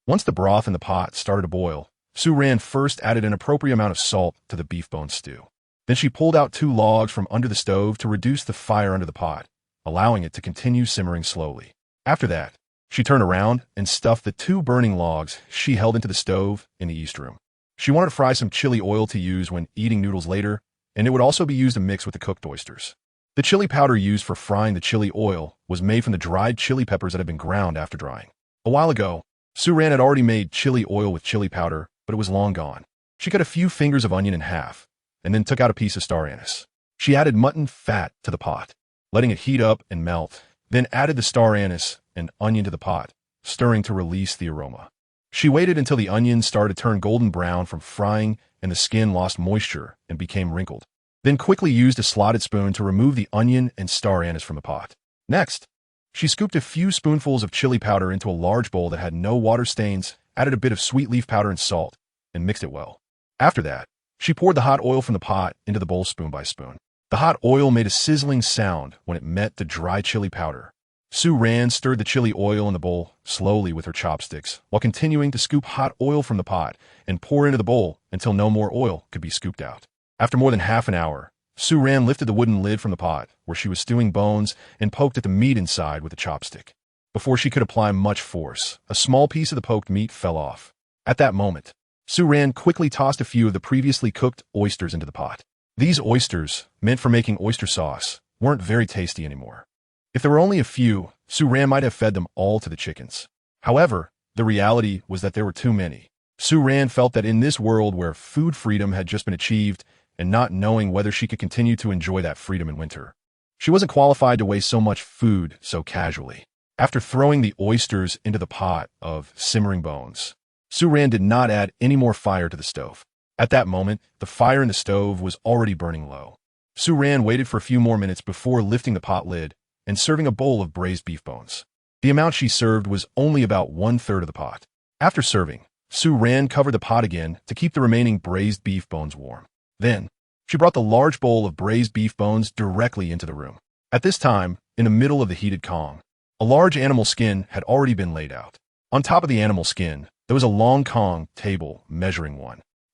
Once the broth in the pot started to boil, Su Ran first added an appropriate amount of salt to the beef bone stew. Then she pulled out 2 logs from under the stove to reduce the fire under the pot, allowing it to continue simmering slowly. After that, she turned around and stuffed the 2 burning logs she held into the stove in the east room. She wanted to fry some chili oil to use when eating noodles later, and it would also be used to mix with the cooked oysters. The chili powder used for frying the chili oil was made from the dried chili peppers that had been ground after drying. A while ago, Su Ran had already made chili oil with chili powder, but it was long gone. She cut a few fingers of onion in half, and then took out a piece of star anise. She added mutton fat to the pot, letting it heat up and melt, then added the star anise and onion to the pot, stirring to release the aroma. She waited until the onions started to turn golden brown from frying and the skin lost moisture and became wrinkled. Then quickly used a slotted spoon to remove the onion and star anise from the pot. Next, she scooped a few spoonfuls of chili powder into a large bowl that had no water stains, added a bit of sweet leaf powder and salt, and mixed it well. After that, she poured the hot oil from the pot into the bowl spoon by spoon. The hot oil made a sizzling sound when it met the dry chili powder. Su Ran stirred the chili oil in the bowl slowly with her chopsticks, while continuing to scoop hot oil from the pot and pour into the bowl until no more oil could be scooped out. After more than half an hour, Su Ran lifted the wooden lid from the pot, where she was stewing bones, and poked at the meat inside with a chopstick. Before she could apply much force, a small piece of the poked meat fell off. At that moment, Su Ran quickly tossed a few of the previously cooked oysters into the pot. These oysters, meant for making oyster sauce, weren't very tasty anymore. If there were only a few, Su Ran might have fed them all to the chickens. However, the reality was that there were too many. Su Ran felt that in this world where food freedom had just been achieved, and not knowing whether she could continue to enjoy that freedom in winter, she wasn't qualified to waste so much food so casually. After throwing the oysters into the pot of simmering bones, Su Ran did not add any more fire to the stove. At that moment, the fire in the stove was already burning low. Su Ran waited for a few more minutes before lifting the pot lid and serving a bowl of braised beef bones. The amount she served was only about 1/3 of the pot. After serving, Su Ran covered the pot again to keep the remaining braised beef bones warm. Then, she brought the large bowl of braised beef bones directly into the room. At this time, in the middle of the heated Kong, a large animal skin had already been laid out. On top of the animal skin, there was a long Kong table measuring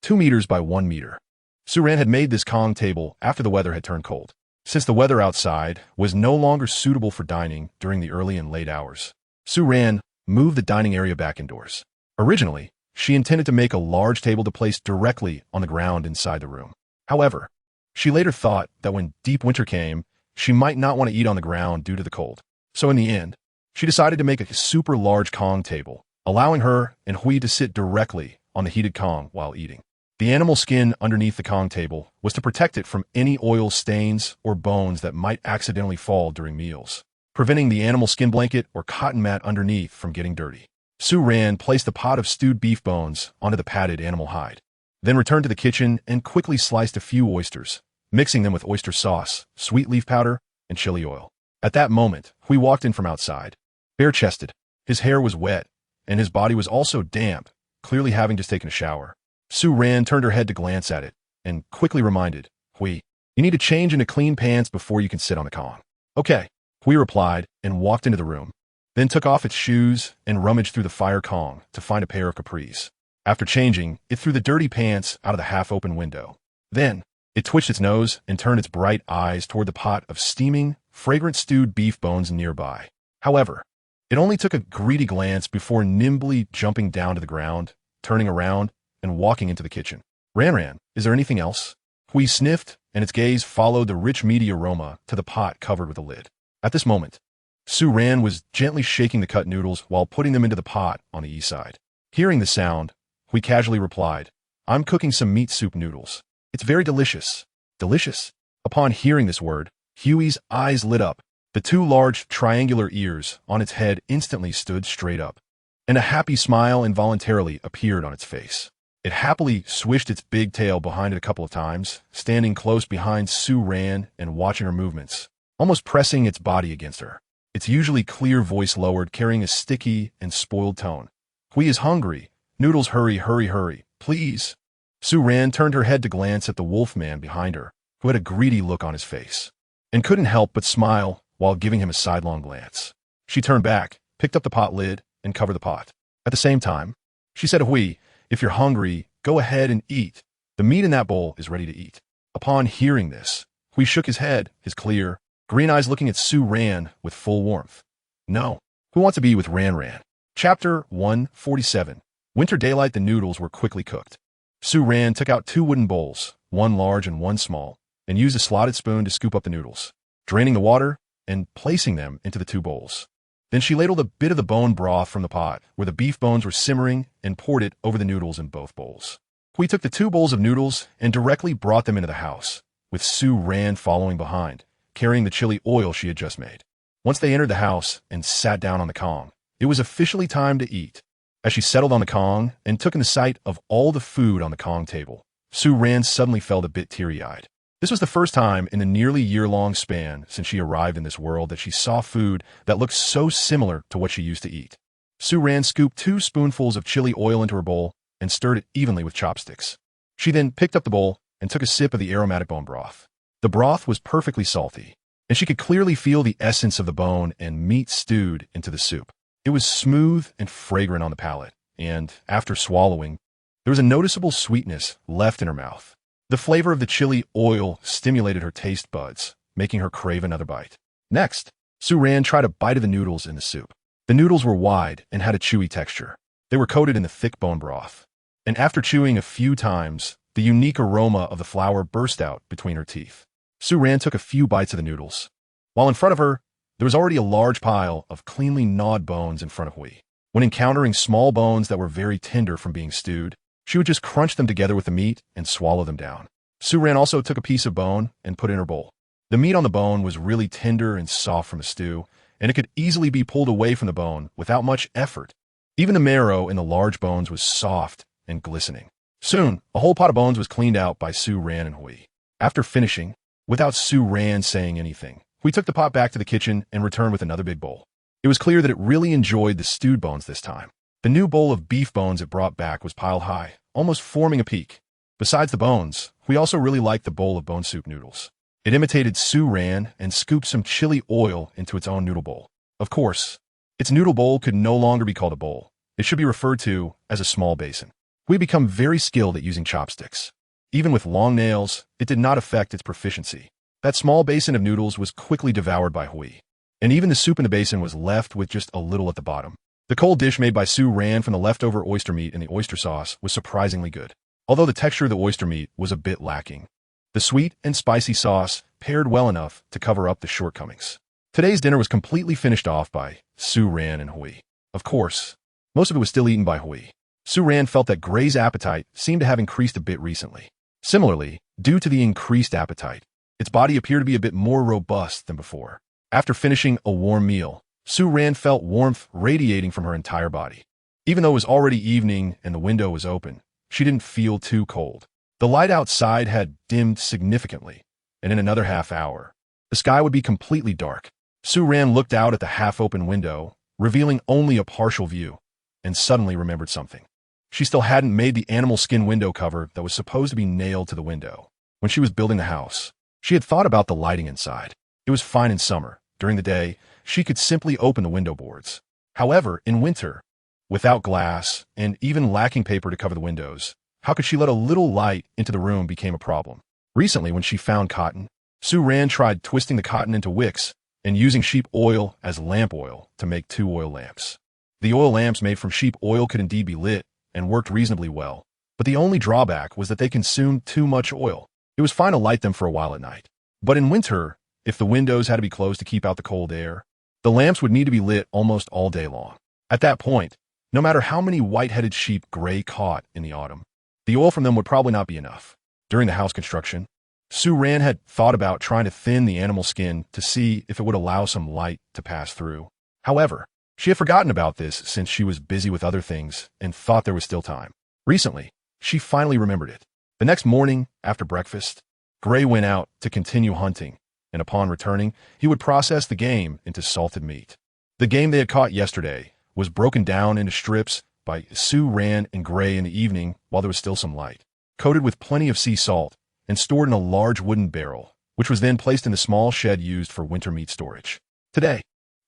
2 meters by 1 meter. Su Ran had made this Kong table after the weather had turned cold. Since the weather outside was no longer suitable for dining during the early and late hours, Su Ran moved the dining area back indoors. Originally, she intended to make a large table to place directly on the ground inside the room. However, she later thought that when deep winter came, she might not want to eat on the ground due to the cold. So in the end, she decided to make a super large Kong table, allowing her and Hui to sit directly on the heated Kong while eating. The animal skin underneath the Kong table was to protect it from any oil stains or bones that might accidentally fall during meals, preventing the animal skin blanket or cotton mat underneath from getting dirty. Su Ran placed a pot of stewed beef bones onto the padded animal hide, then returned to the kitchen and quickly sliced a few oysters, mixing them with oyster sauce, sweet leaf powder, and chili oil. At that moment, Hui walked in from outside, bare-chested. His hair was wet, and his body was also damp, clearly having just taken a shower. Su Ran turned her head to glance at it, and quickly reminded, Hui, you need to change into clean pants before you can sit on the Kong. Okay, Hui replied and walked into the room, then took off its shoes and rummaged through the fire Kong to find a pair of capris. After changing, it threw the dirty pants out of the half-open window. Then, it twitched its nose and turned its bright eyes toward the pot of steaming, fragrant stewed beef bones nearby. However, it only took a greedy glance before nimbly jumping down to the ground, turning around, and walking into the kitchen. Ran, is there anything else? Hui sniffed, and its gaze followed the rich meaty aroma to the pot covered with a lid. At this moment, Su Ran was gently shaking the cut noodles while putting them into the pot on the east side. Hearing the sound, Hui casually replied, I'm cooking some meat soup noodles. It's very delicious. Delicious? Upon hearing this word, Huey's eyes lit up. The two large triangular ears on its head instantly stood straight up, and a happy smile involuntarily appeared on its face. It happily swished its big tail behind it a couple of times, standing close behind Su Ran and watching her movements, almost pressing its body against her. Its usually clear voice lowered, carrying a sticky and spoiled tone. Hui is hungry. Noodles, hurry, please. Su Ran turned her head to glance at the wolf man behind her, who had a greedy look on his face, and couldn't help but smile while giving him a sidelong glance. She turned back, picked up the pot lid, and covered the pot. At the same time, she said to Hui, if you're hungry, go ahead and eat. The meat in that bowl is ready to eat. Upon hearing this, Hui shook his head, his clear, green eyes looking at Su Ran with full warmth. No, who wants to be with Ran? Chapter 147. Winter daylight. The noodles were quickly cooked. Su Ran took out 2 wooden bowls, one large and one small, and used a slotted spoon to scoop up the noodles, draining the water and placing them into the 2 bowls. Then she ladled a bit of the bone broth from the pot where the beef bones were simmering and poured it over the noodles in both bowls. Hui took the 2 bowls of noodles and directly brought them into the house, with Su Ran following behind, carrying the chili oil she had just made. Once they entered the house and sat down on the Kong, it was officially time to eat. As she settled on the Kong and took in the sight of all the food on the Kong table, Su Ran suddenly felt a bit teary-eyed. This was the first time in the nearly year-long span since she arrived in this world that she saw food that looked so similar to what she used to eat. Su Ran scooped 2 spoonfuls of chili oil into her bowl and stirred it evenly with chopsticks. She then picked up the bowl and took a sip of the aromatic bone broth. The broth was perfectly salty, and she could clearly feel the essence of the bone and meat stewed into the soup. It was smooth and fragrant on the palate, and, after swallowing, there was a noticeable sweetness left in her mouth. The flavor of the chili oil stimulated her taste buds, making her crave another bite. Next, Su Ran tried a bite of the noodles in the soup. The noodles were wide and had a chewy texture. They were coated in the thick bone broth, and after chewing a few times, the unique aroma of the flour burst out between her teeth. Su Ran took a few bites of the noodles. While in front of her, there was already a large pile of cleanly gnawed bones in front of Hui. When encountering small bones that were very tender from being stewed, she would just crunch them together with the meat and swallow them down. Su Ran also took a piece of bone and put it in her bowl. The meat on the bone was really tender and soft from the stew, and it could easily be pulled away from the bone without much effort. Even the marrow in the large bones was soft and glistening. Soon, a whole pot of bones was cleaned out by Su Ran and Hui. After finishing, without Su Ran saying anything, Hui took the pot back to the kitchen and returned with another big bowl. It was clear that it really enjoyed the stewed bones this time. The new bowl of beef bones it brought back was piled high, almost forming a peak. Besides the bones, Hui also really liked the bowl of bone soup noodles. It imitated Su Ran and scooped some chili oil into its own noodle bowl. Of course, its noodle bowl could no longer be called a bowl. It should be referred to as a small basin. Hui became very skilled at using chopsticks. Even with long nails, it did not affect its proficiency. That small basin of noodles was quickly devoured by Hui, and even the soup in the basin was left with just a little at the bottom. The cold dish made by Su Ran from the leftover oyster meat and the oyster sauce was surprisingly good, although the texture of the oyster meat was a bit lacking. The sweet and spicy sauce paired well enough to cover up the shortcomings. Today's dinner was completely finished off by Su Ran and Hui. Of course, most of it was still eaten by Hui. Sue Ran felt that Gray's appetite seemed to have increased a bit recently. Similarly, due to the increased appetite, its body appeared to be a bit more robust than before. After finishing a warm meal, Sue Ran felt warmth radiating from her entire body. Even though it was already evening and the window was open, she didn't feel too cold. The light outside had dimmed significantly, and in another half hour, the sky would be completely dark. Sue Ran looked out at the half-open window, revealing only a partial view, and suddenly remembered something. She still hadn't made the animal skin window cover that was supposed to be nailed to the window. When she was building the house, she had thought about the lighting inside. It was fine in summer. During the day, she could simply open the window boards. However, in winter, without glass and even lacking paper to cover the windows, how could she let a little light into the room became a problem. Recently, when she found cotton, Sue Ran tried twisting the cotton into wicks and using sheep oil as lamp oil to make 2 oil lamps. The oil lamps made from sheep oil could indeed be lit and worked reasonably well, but the only drawback was that they consumed too much oil. It was fine to light them for a while at night, but in winter, if the windows had to be closed to keep out the cold air, the lamps would need to be lit almost all day long. At that point, no matter how many white-headed sheep Gray caught in the autumn, the oil from them would probably not be enough. During the house construction, Sue Ran had thought about trying to thin the animal skin to see if it would allow some light to pass through. However, she had forgotten about this since she was busy with other things and thought there was still time. Recently, she finally remembered it. The next morning, after breakfast, Gray went out to continue hunting, and upon returning, he would process the game into salted meat. The game they had caught yesterday was broken down into strips by Sue Ran and Gray in the evening while there was still some light, coated with plenty of sea salt, and stored in a large wooden barrel, which was then placed in the small shed used for winter meat storage. Today,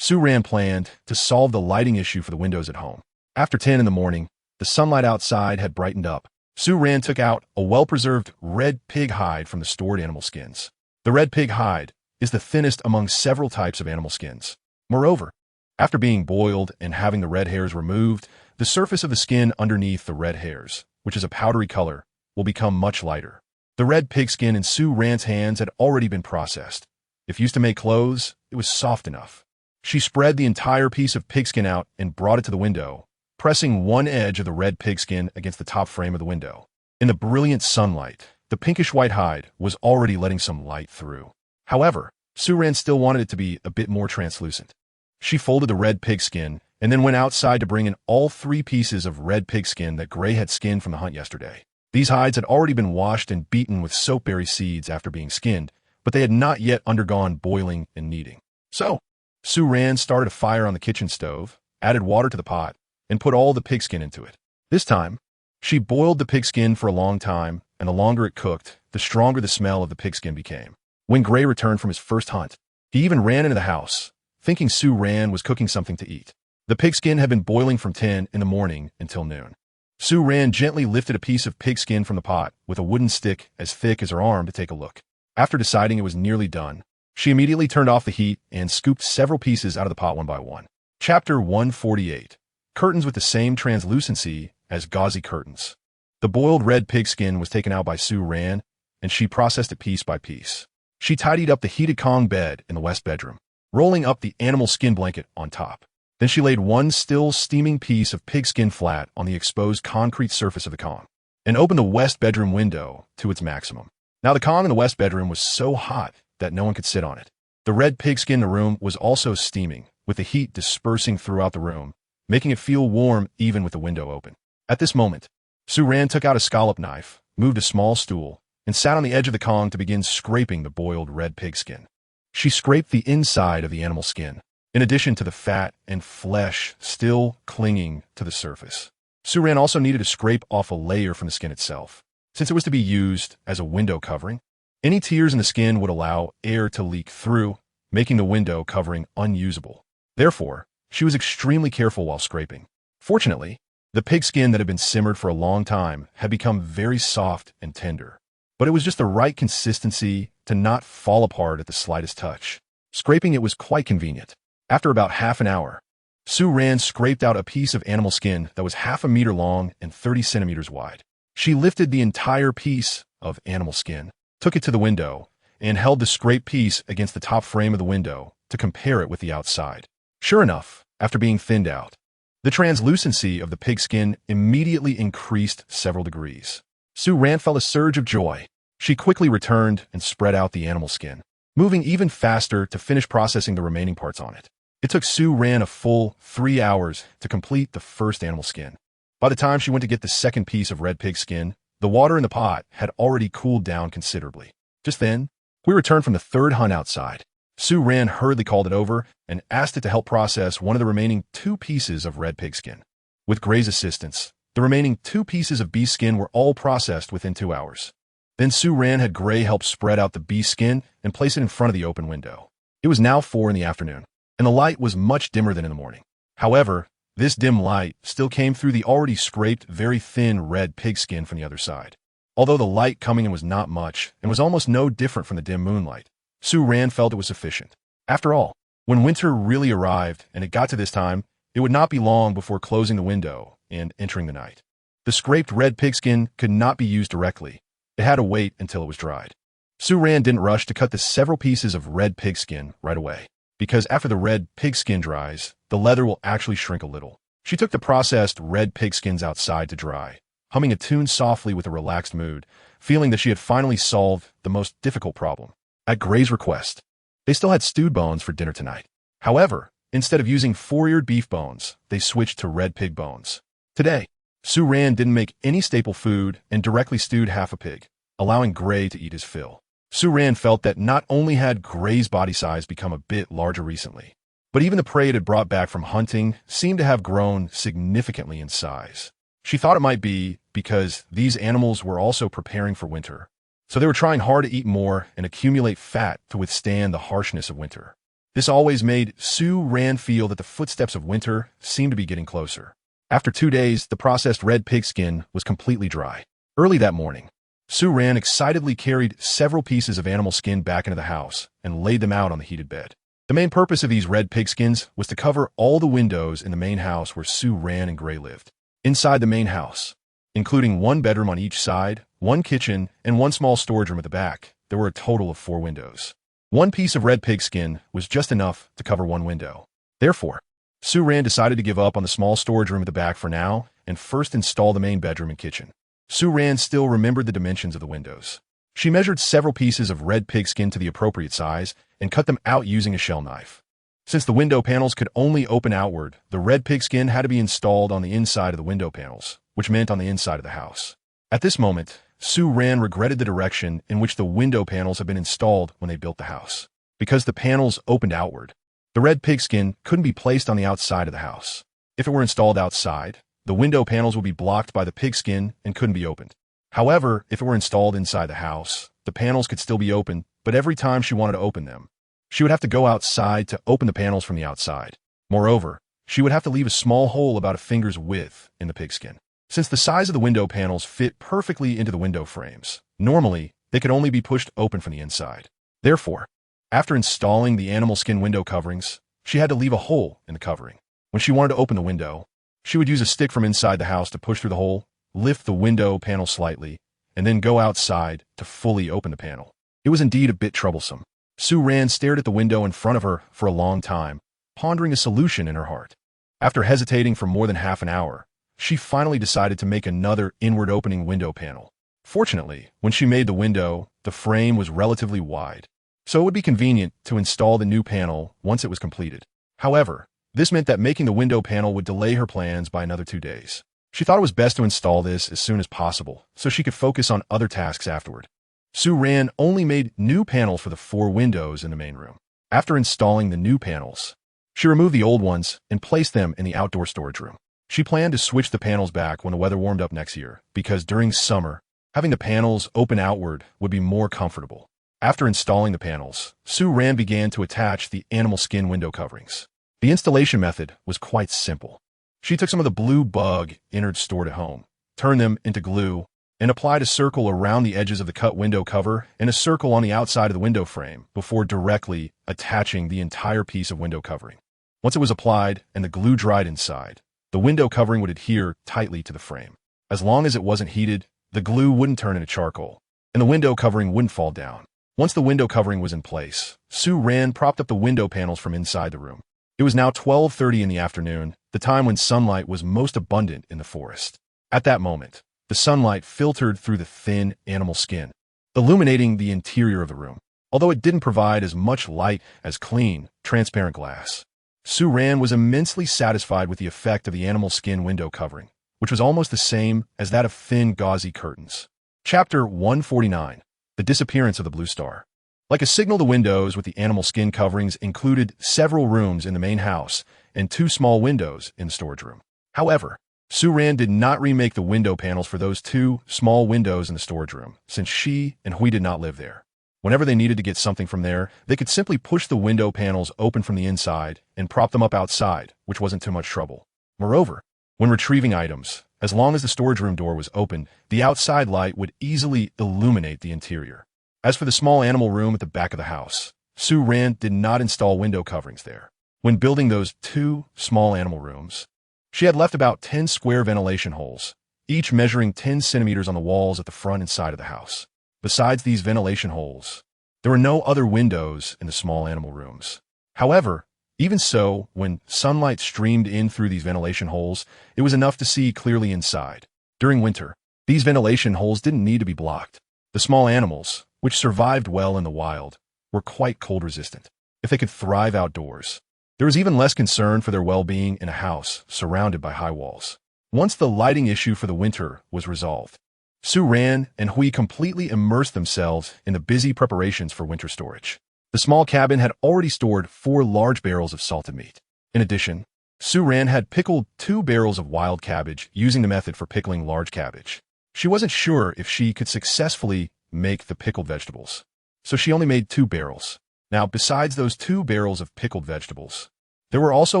Sue Ran planned to solve the lighting issue for the windows at home. After 10 in the morning, the sunlight outside had brightened up. Sue Ran took out a well-preserved red pig hide from the stored animal skins. The red pig hide is the thinnest among several types of animal skins. Moreover, after being boiled and having the red hairs removed, the surface of the skin underneath the red hairs, which is a powdery color, will become much lighter. The red pig skin in Sue Ran's hands had already been processed. If used to make clothes, it was soft enough. She spread the entire piece of pigskin out and brought it to the window, pressing one edge of the red pigskin against the top frame of the window. In the brilliant sunlight, the pinkish-white hide was already letting some light through. However, Sue Ran still wanted it to be a bit more translucent. She folded the red pigskin and then went outside to bring in all 3 pieces of red pigskin that Gray had skinned from the hunt yesterday. These hides had already been washed and beaten with soapberry seeds after being skinned, but they had not yet undergone boiling and kneading. So, Sue Ran started a fire on the kitchen stove, added water to the pot, and put all the pigskin into it. This time, she boiled the pigskin for a long time, and the longer it cooked, the stronger the smell of the pigskin became. When Gray returned from his first hunt, he even ran into the house, thinking Sue Ran was cooking something to eat. The pigskin had been boiling from 10 in the morning until noon. Sue Ran gently lifted a piece of pigskin from the pot with a wooden stick as thick as her arm to take a look. After deciding it was nearly done, she immediately turned off the heat and scooped several pieces out of the pot one by one. Chapter 148. Curtains with the same translucency as gauzy curtains. The boiled red pigskin was taken out by Sue Ran, and she processed it piece by piece. She tidied up the heated Kong bed in the west bedroom, rolling up the animal skin blanket on top. Then she laid one still steaming piece of pigskin flat on the exposed concrete surface of the Kong, and opened the west bedroom window to its maximum. Now the Kong in the west bedroom was so hot that no one could sit on it. The red pigskin in the room was also steaming, with the heat dispersing throughout the room, making it feel warm even with the window open. At this moment, Sue Ran took out a scallop knife, moved a small stool, and sat on the edge of the Kong to begin scraping the boiled red pigskin. She scraped the inside of the animal skin, in addition to the fat and flesh still clinging to the surface. Sue Ran also needed to scrape off a layer from the skin itself. Since it was to be used as a window covering, any tears in the skin would allow air to leak through, making the window covering unusable. Therefore, she was extremely careful while scraping. Fortunately, the pigskin that had been simmered for a long time had become very soft and tender, but it was just the right consistency to not fall apart at the slightest touch. Scraping it was quite convenient. After about half an hour, Sue Ran scraped out a piece of animal skin that was 1/2 meter long and 30 centimeters wide. She lifted the entire piece of animal skin, took it to the window, and held the scraped piece against the top frame of the window to compare it with the outside. Sure enough, after being thinned out, The translucency of the pigskin immediately increased several degrees. Sue ran felt a surge of joy. She quickly returned and spread out the animal skin, moving even faster to finish processing the remaining parts on it. It took Sue Ran a full 3 hours to complete the first animal skin. By the time she went to get the second piece of red pig skin, the water in the pot had already cooled down considerably. Just then, we returned from the third hunt outside. Sue Ran hurriedly called it over and asked it to help process one of the remaining 2 pieces of red pig skin. With Gray's assistance, the remaining 2 pieces of beast skin were all processed within 2 hours. Then Sue Ran had Gray help spread out the beast skin and place it in front of the open window. It was now 4 in the afternoon, and the light was much dimmer than in the morning. However, this dim light still came through the already scraped, very thin red pig skin from the other side. Although the light coming in was not much and was almost no different from the dim moonlight, Sue Ran felt it was sufficient. After all, when winter really arrived and it got to this time, it would not be long before closing the window and entering the night. The scraped red pigskin could not be used directly. It had to wait until it was dried. Sue Ran didn't rush to cut the several pieces of red pigskin right away, because after the red pigskin dries, the leather will actually shrink a little. She took the processed red pigskins outside to dry, humming a tune softly with a relaxed mood, feeling that she had finally solved the most difficult problem. At Gray's request, they still had stewed bones for dinner tonight. However, instead of using 4-eared beef bones, they switched to red pig bones. Today, Sue Ran didn't make any staple food and directly stewed half a pig, allowing Gray to eat his fill. Sue Ran felt that not only had Gray's body size become a bit larger recently, but even the prey it had brought back from hunting seemed to have grown significantly in size. She thought it might be because these animals were also preparing for winter, so they were trying hard to eat more and accumulate fat to withstand the harshness of winter. This always made Sue Ran feel that the footsteps of winter seemed to be getting closer. After 2 days, the processed red pigskin was completely dry. Early that morning, Sue Ran excitedly carried several pieces of animal skin back into the house and laid them out on the heated bed. The main purpose of these red pigskins was to cover all the windows in the main house where Sue Ran and Gray lived. Inside the main house, including 1 bedroom on each side, 1 kitchen, and 1 small storage room at the back, there were a total of 4 windows. 1 piece of red pigskin was just enough to cover 1 window. Therefore, Sue Ran decided to give up on the small storage room at the back for now and first install the main bedroom and kitchen. Sue Ran still remembered the dimensions of the windows. She measured several pieces of red pigskin to the appropriate size and cut them out using a shell knife. Since the window panels could only open outward, the red pigskin had to be installed on the inside of the window panels, which meant on the inside of the house. At this moment, Sue Ran regretted the direction in which the window panels had been installed when they built the house. Because the panels opened outward, the red pigskin couldn't be placed on the outside of the house. If it were installed outside, the window panels would be blocked by the pigskin and couldn't be opened. However, if it were installed inside the house, the panels could still be opened, but every time she wanted to open them, she would have to go outside to open the panels from the outside. Moreover, she would have to leave a small hole about a finger's width in the pigskin. Since the size of the window panels fit perfectly into the window frames, normally, they could only be pushed open from the inside. Therefore, after installing the animal skin window coverings, she had to leave a hole in the covering. When she wanted to open the window, she would use a stick from inside the house to push through the hole, lift the window panel slightly, and then go outside to fully open the panel. It was indeed a bit troublesome. Sue Ran stared at the window in front of her for a long time, pondering a solution in her heart. After hesitating for more than half an hour, she finally decided to make another inward opening window panel. Fortunately, when she made the window, the frame was relatively wide, so it would be convenient to install the new panel once it was completed. However, this meant that making the window panel would delay her plans by another 2 days. She thought it was best to install this as soon as possible so she could focus on other tasks afterward. Sue Ran only made new panels for the 4 windows in the main room. After installing the new panels, she removed the old ones and placed them in the outdoor storage room. She planned to switch the panels back when the weather warmed up next year, because during summer, having the panels open outward would be more comfortable. After installing the panels, Sue Ran began to attach the animal skin window coverings. The installation method was quite simple. She took some of the blue bug innards stored at home, turned them into glue, and applied a circle around the edges of the cut window cover and a circle on the outside of the window frame before directly attaching the entire piece of window covering. Once it was applied and the glue dried inside, the window covering would adhere tightly to the frame. As long as it wasn't heated, the glue wouldn't turn into charcoal, and the window covering wouldn't fall down. Once the window covering was in place, Sue Ran propped up the window panels from inside the room. It was now 12:30 in the afternoon, the time when sunlight was most abundant in the forest. At that moment, the sunlight filtered through the thin animal skin, illuminating the interior of the room, although it didn't provide as much light as clean, transparent glass. Su-Ran was immensely satisfied with the effect of the animal skin window covering, which was almost the same as that of thin, gauzy curtains. Chapter 149. The Disappearance of the Blue Star. Like a signal, the windows with the animal skin coverings included several rooms in the main house and 2 small windows in the storage room. However, Su-Ran did not remake the window panels for those 2 small windows in the storage room, since she and Hui did not live there. Whenever they needed to get something from there, they could simply push the window panels open from the inside and prop them up outside, which wasn't too much trouble. Moreover, when retrieving items, as long as the storage room door was open, the outside light would easily illuminate the interior. As for the small animal room at the back of the house, Su-Ran did not install window coverings there. When building those 2 small animal rooms, she had left about 10 square ventilation holes, each measuring 10 centimeters on the walls at the front and side of the house. Besides these ventilation holes, there were no other windows in the small animal rooms. However, even so, when sunlight streamed in through these ventilation holes, it was enough to see clearly inside. During winter, these ventilation holes didn't need to be blocked. The small animals, which survived well in the wild, were quite cold-resistant. If they could thrive outdoors, there was even less concern for their well-being in a house surrounded by high walls. Once the lighting issue for the winter was resolved, Su-Ran and Hui completely immersed themselves in the busy preparations for winter storage. The small cabin had already stored 4 large barrels of salted meat. In addition, Su-Ran had pickled 2 barrels of wild cabbage using the method for pickling large cabbage. She wasn't sure if she could successfully make the pickled vegetables, so she only made 2 barrels. Now, besides those 2 barrels of pickled vegetables, there were also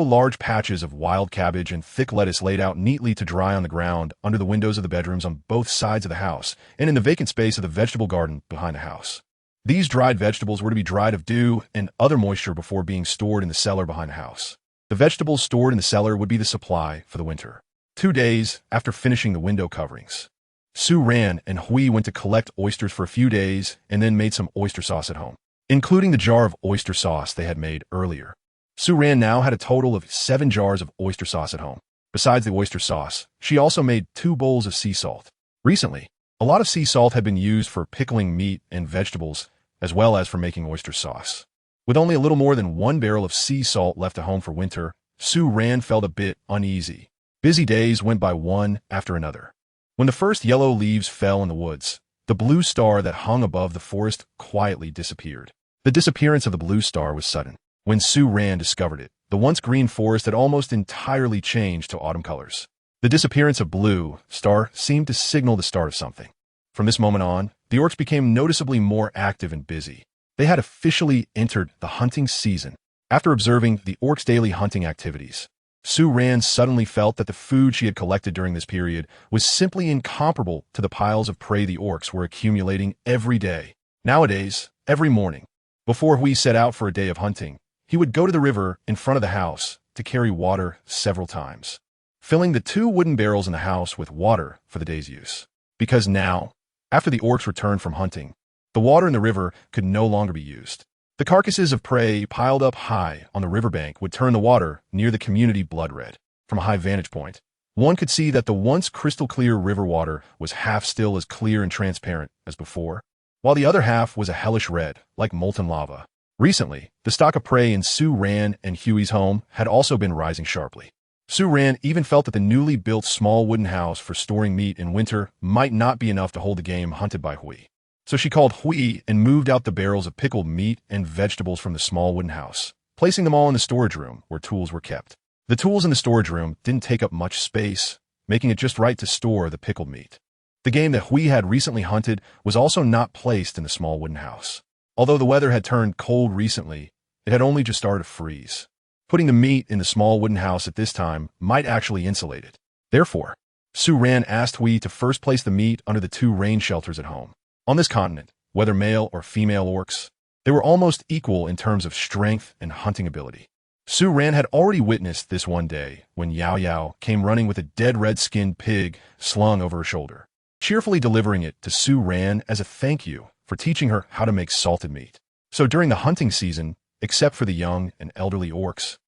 large patches of wild cabbage and thick lettuce laid out neatly to dry on the ground under the windows of the bedrooms on both sides of the house and in the vacant space of the vegetable garden behind the house. These dried vegetables were to be dried of dew and other moisture before being stored in the cellar behind the house. The vegetables stored in the cellar would be the supply for the winter. 2 days after finishing the window coverings, Su-Ran and Hui went to collect oysters for a few days and then made some oyster sauce at home, including the jar of oyster sauce they had made earlier. Su-Ran now had a total of 7 jars of oyster sauce at home. Besides the oyster sauce, she also made 2 bowls of sea salt. Recently, a lot of sea salt had been used for pickling meat and vegetables, as well as for making oyster sauce. With only a little more than 1 barrel of sea salt left at home for winter, Su-Ran felt a bit uneasy. Busy days went by one after another. When the first yellow leaves fell in the woods, the blue star that hung above the forest quietly disappeared. The disappearance of the blue star was sudden. When Su-Ran discovered it, the once green forest had almost entirely changed to autumn colors. The disappearance of blue star seemed to signal the start of something. From this moment on, the orcs became noticeably more active and busy. They had officially entered the hunting season. After observing the orcs' daily hunting activities, Su-Ran suddenly felt that the food she had collected during this period was simply incomparable to the piles of prey the orcs were accumulating every day. Nowadays, every morning, before Hui set out for a day of hunting, he would go to the river in front of the house to carry water several times, filling the 2 wooden barrels in the house with water for the day's use. Because now, after the orcs returned from hunting, the water in the river could no longer be used. The carcasses of prey piled up high on the riverbank would turn the water near the community blood red. From a high vantage point, one could see that the once crystal-clear river water was half still as clear and transparent as before, while the other half was a hellish red, like molten lava. Recently, the stock of prey in Su-Ran and Huey's home had also been rising sharply. Su-Ran even felt that the newly built small wooden house for storing meat in winter might not be enough to hold the game hunted by Hui. So she called Hui and moved out the barrels of pickled meat and vegetables from the small wooden house, placing them all in the storage room where tools were kept. The tools in the storage room didn't take up much space, making it just right to store the pickled meat. The game that Hui had recently hunted was also not placed in the small wooden house. Although the weather had turned cold recently, it had only just started to freeze. Putting the meat in the small wooden house at this time might actually insulate it. Therefore, Su-Ran asked Hui to first place the meat under the 2 rain shelters at home. On this continent, whether male or female orcs, they were almost equal in terms of strength and hunting ability. Su-Ran had already witnessed this one day when Yao Yao came running with a dead red-skinned pig slung over her shoulder, cheerfully delivering it to Su-Ran as a thank you for teaching her how to make salted meat. So during the hunting season, except for the young and elderly orcs,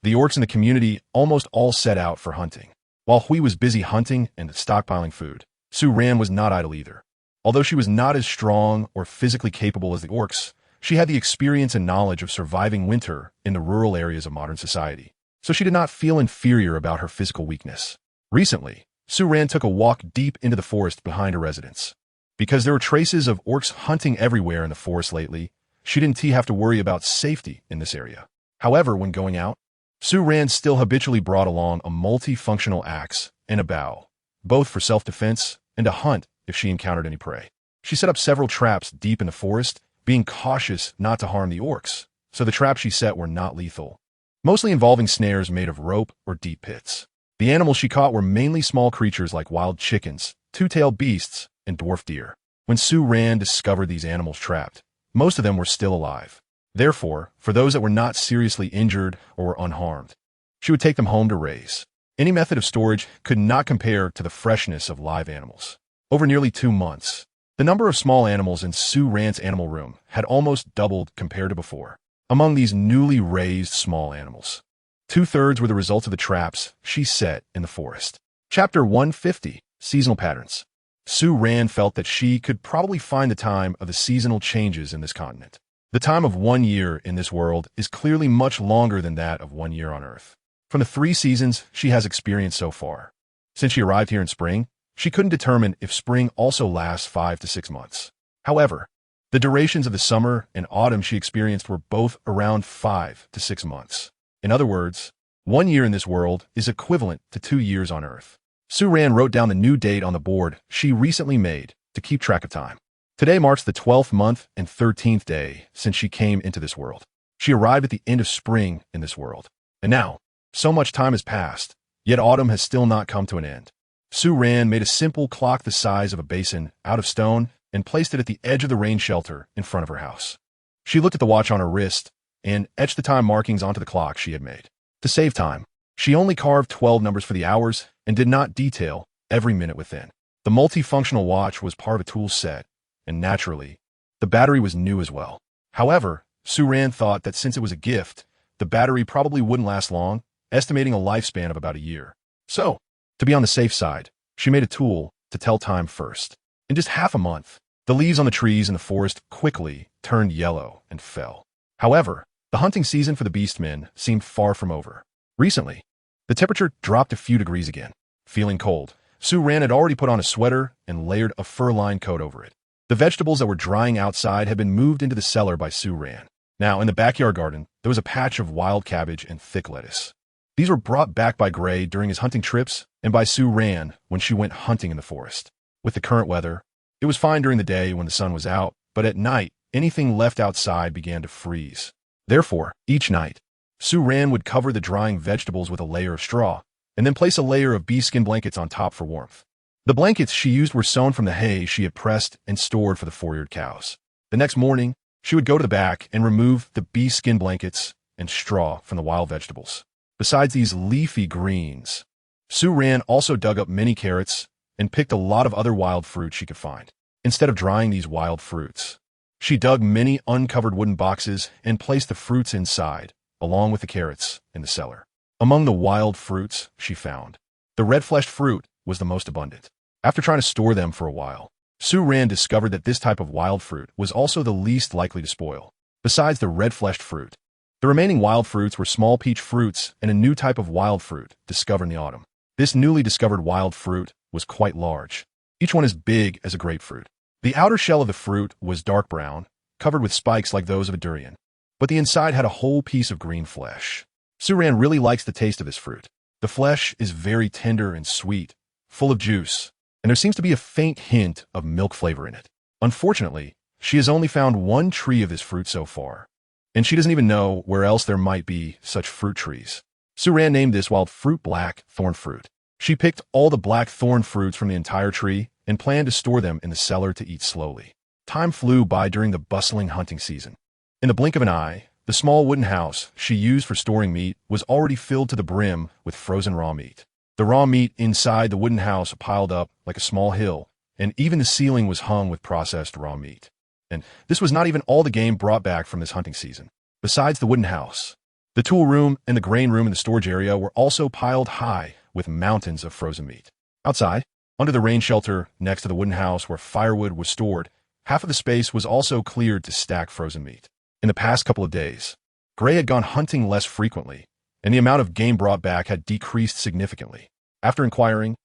The orcs in the community almost all set out for hunting. While Hui was busy hunting and stockpiling food, Su Ran was not idle either. Although she was not as strong or physically capable as the orcs, she had the experience and knowledge of surviving winter in the rural areas of modern society, so she did not feel inferior about her physical weakness. Recently, Su Ran took a walk deep into the forest behind her residence. Because there were traces of orcs hunting everywhere in the forest lately, she didn't have to worry about safety in this area. However, when going out, Su Ran still habitually brought along a multifunctional axe and a bow, both for self-defense and to hunt if she encountered any prey. She set up several traps deep in the forest, being cautious not to harm the orcs, so the traps she set were not lethal, mostly involving snares made of rope or deep pits. The animals she caught were mainly small creatures like wild chickens, two-tailed beasts, and dwarf deer. When Su Ran discovered these animals trapped, most of them were still alive. Therefore, for those that were not seriously injured or were unharmed, she would take them home to raise. Any method of storage could not compare to the freshness of live animals. Over nearly 2 months, the number of small animals in Su Ran's animal room had almost doubled compared to before. Among these newly raised small animals, 2/3 were the result of the traps she set in the forest. Chapter 150, Seasonal Patterns. Su Ran felt that she could probably find the time of the seasonal changes in this continent. The time of 1 year in this world is clearly much longer than that of 1 year on Earth. From the 3 seasons she has experienced so far, since she arrived here in spring, she couldn't determine if spring also lasts 5 to 6 months. However, the durations of the summer and autumn she experienced were both around 5 to 6 months. In other words, 1 year in this world is equivalent to 2 years on Earth. Su Ran wrote down the new date on the board she recently made to keep track of time. Today marks the 12th month and 13th day since she came into this world. She arrived at the end of spring in this world. And now, so much time has passed, yet autumn has still not come to an end. Su Ran made a simple clock the size of a basin out of stone and placed it at the edge of the rain shelter in front of her house. She looked at the watch on her wrist and etched the time markings onto the clock she had made. To save time, she only carved 12 numbers for the hours and did not detail every minute within. The multifunctional watch was part of a tool set, and naturally, the battery was new as well. However, Su Ran thought that since it was a gift, the battery probably wouldn't last long, estimating a lifespan of about a year. So, to be on the safe side, she made a tool to tell time first. In just half a month, the leaves on the trees in the forest quickly turned yellow and fell. However, the hunting season for the beastmen seemed far from over. Recently, the temperature dropped a few degrees again. Feeling cold, Su Ran had already put on a sweater and layered a fur-lined coat over it. The vegetables that were drying outside had been moved into the cellar by Su Ran. Now, in the backyard garden, there was a patch of wild cabbage and thick lettuce. These were brought back by Gray during his hunting trips and by Su Ran when she went hunting in the forest. With the current weather, it was fine during the day when the sun was out, but at night, anything left outside began to freeze. Therefore, each night, Su Ran would cover the drying vegetables with a layer of straw, and then place a layer of bee skin blankets on top for warmth. The blankets she used were sewn from the hay she had pressed and stored for the 4-eared cows. The next morning, she would go to the back and remove the bee skin blankets and straw from the wild vegetables. Besides these leafy greens, Su Ran also dug up many carrots and picked a lot of other wild fruit she could find. Instead of drying these wild fruits, she dug many uncovered wooden boxes and placed the fruits inside, along with the carrots, in the cellar. Among the wild fruits she found, the red-fleshed fruit was the most abundant. After trying to store them for a while, Su Ran discovered that this type of wild fruit was also the least likely to spoil. Besides the red-fleshed fruit, the remaining wild fruits were small peach fruits and a new type of wild fruit discovered in the autumn. This newly discovered wild fruit was quite large, each one as big as a grapefruit. The outer shell of the fruit was dark brown, covered with spikes like those of a durian, but the inside had a whole piece of green flesh. Su Ran really likes the taste of this fruit. The flesh is very tender and sweet, full of juice, and there seems to be a faint hint of milk flavor in it. Unfortunately, she has only found 1 tree of this fruit so far, and she doesn't even know where else there might be such fruit trees. Su Ran named this wild fruit black thorn fruit. She picked all the black thorn fruits from the entire tree and planned to store them in the cellar to eat slowly. Time flew by during the bustling hunting season. In the blink of an eye, the small wooden house she used for storing meat was already filled to the brim with frozen raw meat. The raw meat inside the wooden house piled up like a small hill, and even the ceiling was hung with processed raw meat. And this was not even all the game brought back from this hunting season. Besides the wooden house, The tool room and the grain room in the storage area were also piled high with mountains of frozen meat. Outside, under the rain shelter next to the wooden house where firewood was stored, half of the space was also cleared to stack frozen meat. In the past couple of days, Gray had gone hunting less frequently, and the amount of game brought back had decreased significantly. After inquiring,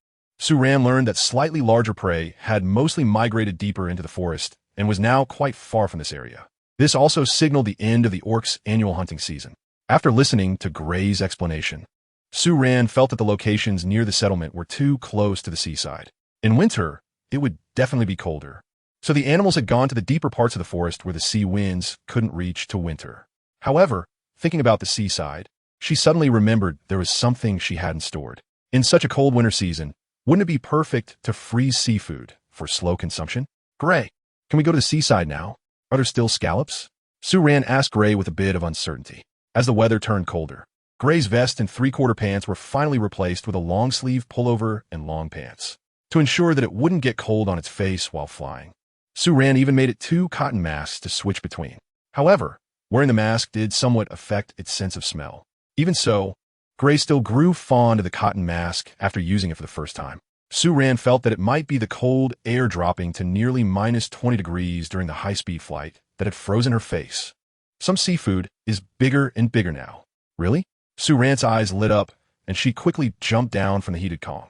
Suran learned that slightly larger prey had mostly migrated deeper into the forest and was now quite far from this area. This also signaled the end of the orcs' annual hunting season. After listening to Gray's explanation, Suran felt that the locations near the settlement were too close to the seaside. In winter, it would definitely be colder, so the animals had gone to the deeper parts of the forest where the sea winds couldn't reach to winter. However, thinking about the seaside, she suddenly remembered there was something she hadn't stored. In such a cold winter season, wouldn't it be perfect to freeze seafood for slow consumption? Gray, can we go to the seaside now? Are there still scallops? Suran asked Gray with a bit of uncertainty. As the weather turned colder, Gray's vest and three-quarter pants were finally replaced with a long-sleeve pullover and long pants, to ensure that it wouldn't get cold on its face while flying. Suran even made it 2 cotton masks to switch between. However, wearing the mask did somewhat affect its sense of smell. Even so, Gray still grew fond of the cotton mask after using it for the first time. Suran felt that it might be the cold air dropping to nearly minus 20 degrees during the high-speed flight that had frozen her face. Some seafood is bigger and bigger now. Really? Suran's eyes lit up, and she quickly jumped down from the heated Kong.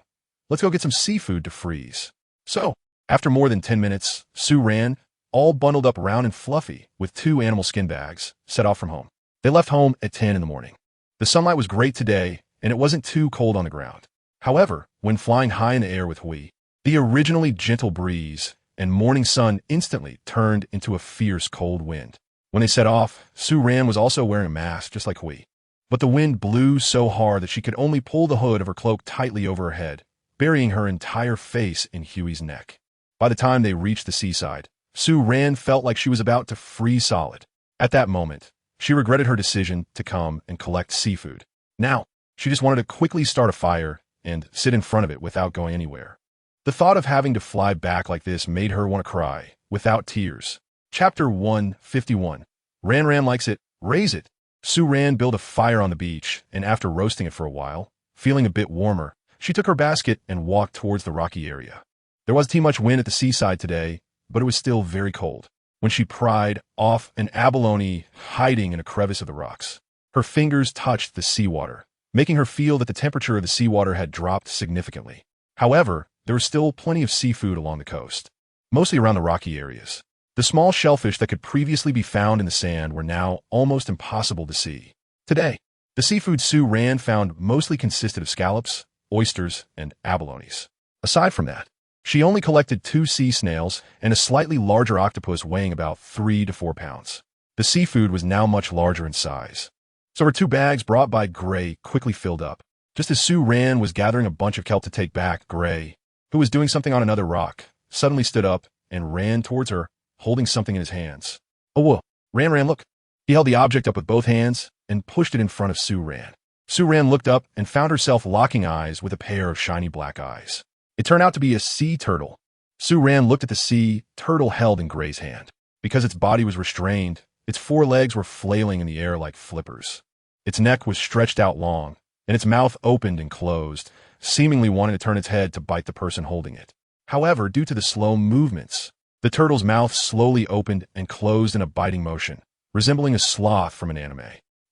Let's go get some seafood to freeze. So, after more than 10 minutes, Suran, all bundled up round and fluffy with 2 animal skin bags, set off from home. They left home at 10 in the morning. The sunlight was great today, and it wasn't too cold on the ground. However, when flying high in the air with Hui, the originally gentle breeze and morning sun instantly turned into a fierce cold wind. When they set off, Suran was also wearing a mask just like Hui. But the wind blew so hard that she could only pull the hood of her cloak tightly over her head, burying her entire face in Huey's neck. By the time they reached the seaside, Suran felt like she was about to freeze solid. At that moment, she regretted her decision to come and collect seafood. Now, she just wanted to quickly start a fire and sit in front of it without going anywhere. The thought of having to fly back like this made her want to cry, without tears. Chapter 151. Ran likes it, raise it. Suran built a fire on the beach, and after roasting it for a while, feeling a bit warmer, she took her basket and walked towards the rocky area. There wasn't too much wind at the seaside today, but it was still very cold. When she pried off an abalone hiding in a crevice of the rocks, her fingers touched the seawater, making her feel that the temperature of the seawater had dropped significantly. However, there was still plenty of seafood along the coast, mostly around the rocky areas. The small shellfish that could previously be found in the sand were now almost impossible to see. Today, the seafood Suran found mostly consisted of scallops, oysters, and abalones. Aside from that, she only collected 2 sea snails and a slightly larger octopus weighing about 3 to 4 pounds. The seafood was now much larger in size, so her 2 bags brought by Gray quickly filled up. Just as Suran was gathering a bunch of kelp to take back, Gray, who was doing something on another rock, suddenly stood up and ran towards her, holding something in his hands. Oh, whoa. Ran, look. He held the object up with both hands and pushed it in front of Suran. Suran looked up and found herself locking eyes with a pair of shiny black eyes. It turned out to be a sea turtle. Suran looked at the sea turtle held in Gray's hand. Because its body was restrained, its 4 legs were flailing in the air like flippers. Its neck was stretched out long, and its mouth opened and closed, seemingly wanting to turn its head to bite the person holding it. However, due to the slow movements, the turtle's mouth slowly opened and closed in a biting motion, resembling a sloth from an anime,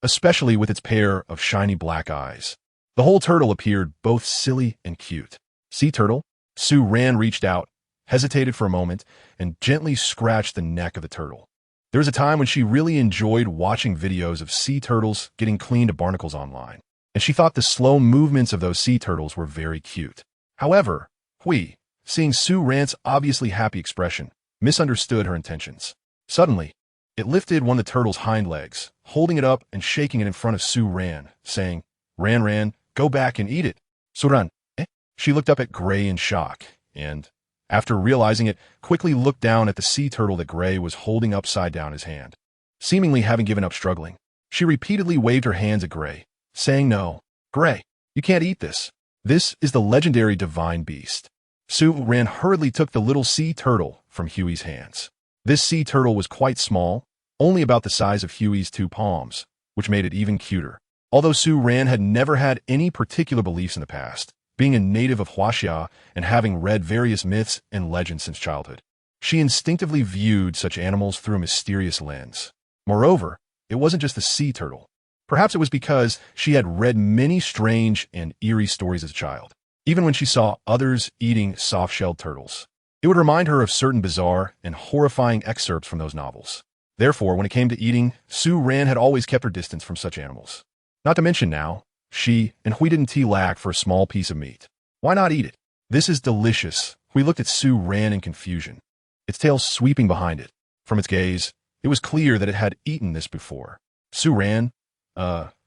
especially with its pair of shiny black eyes. The whole turtle appeared both silly and cute. Sea turtle? Suran reached out, hesitated for a moment, and gently scratched the neck of the turtle. There was a time when she really enjoyed watching videos of sea turtles getting cleaned to barnacles online, and she thought the slow movements of those sea turtles were very cute. However, Hui, seeing Suran's obviously happy expression, misunderstood her intentions. Suddenly, it lifted one of the turtle's hind legs, holding it up and shaking it in front of Suran, saying, Ran, go back and eat it. Suran, eh? She looked up at Gray in shock, and, after realizing it, quickly looked down at the sea turtle that Gray was holding upside down his hand. Seemingly having given up struggling, she repeatedly waved her hands at Gray, saying, No, Gray, you can't eat this. This is the legendary divine beast. Suran hurriedly took the little sea turtle from Huey's hands. This sea turtle was quite small, only about the size of Huey's 2 palms, which made it even cuter. Although Su Ran had never had any particular beliefs in the past, being a native of She and having read various myths and legends since childhood, she instinctively viewed such animals through a mysterious lens. Moreover, it wasn't just the sea turtle. Perhaps it was because she had read many strange and eerie stories as a child, even when she saw others eating soft-shelled turtles. It would remind her of certain bizarre and horrifying excerpts from those novels. Therefore, when it came to eating, Su Ran had always kept her distance from such animals. Not to mention now, she and Hui didn't lack for a small piece of meat. Why not eat it? This is delicious. Hui looked at Su Ran in confusion, its tail sweeping behind it. From its gaze, it was clear that it had eaten this before. Su Ran,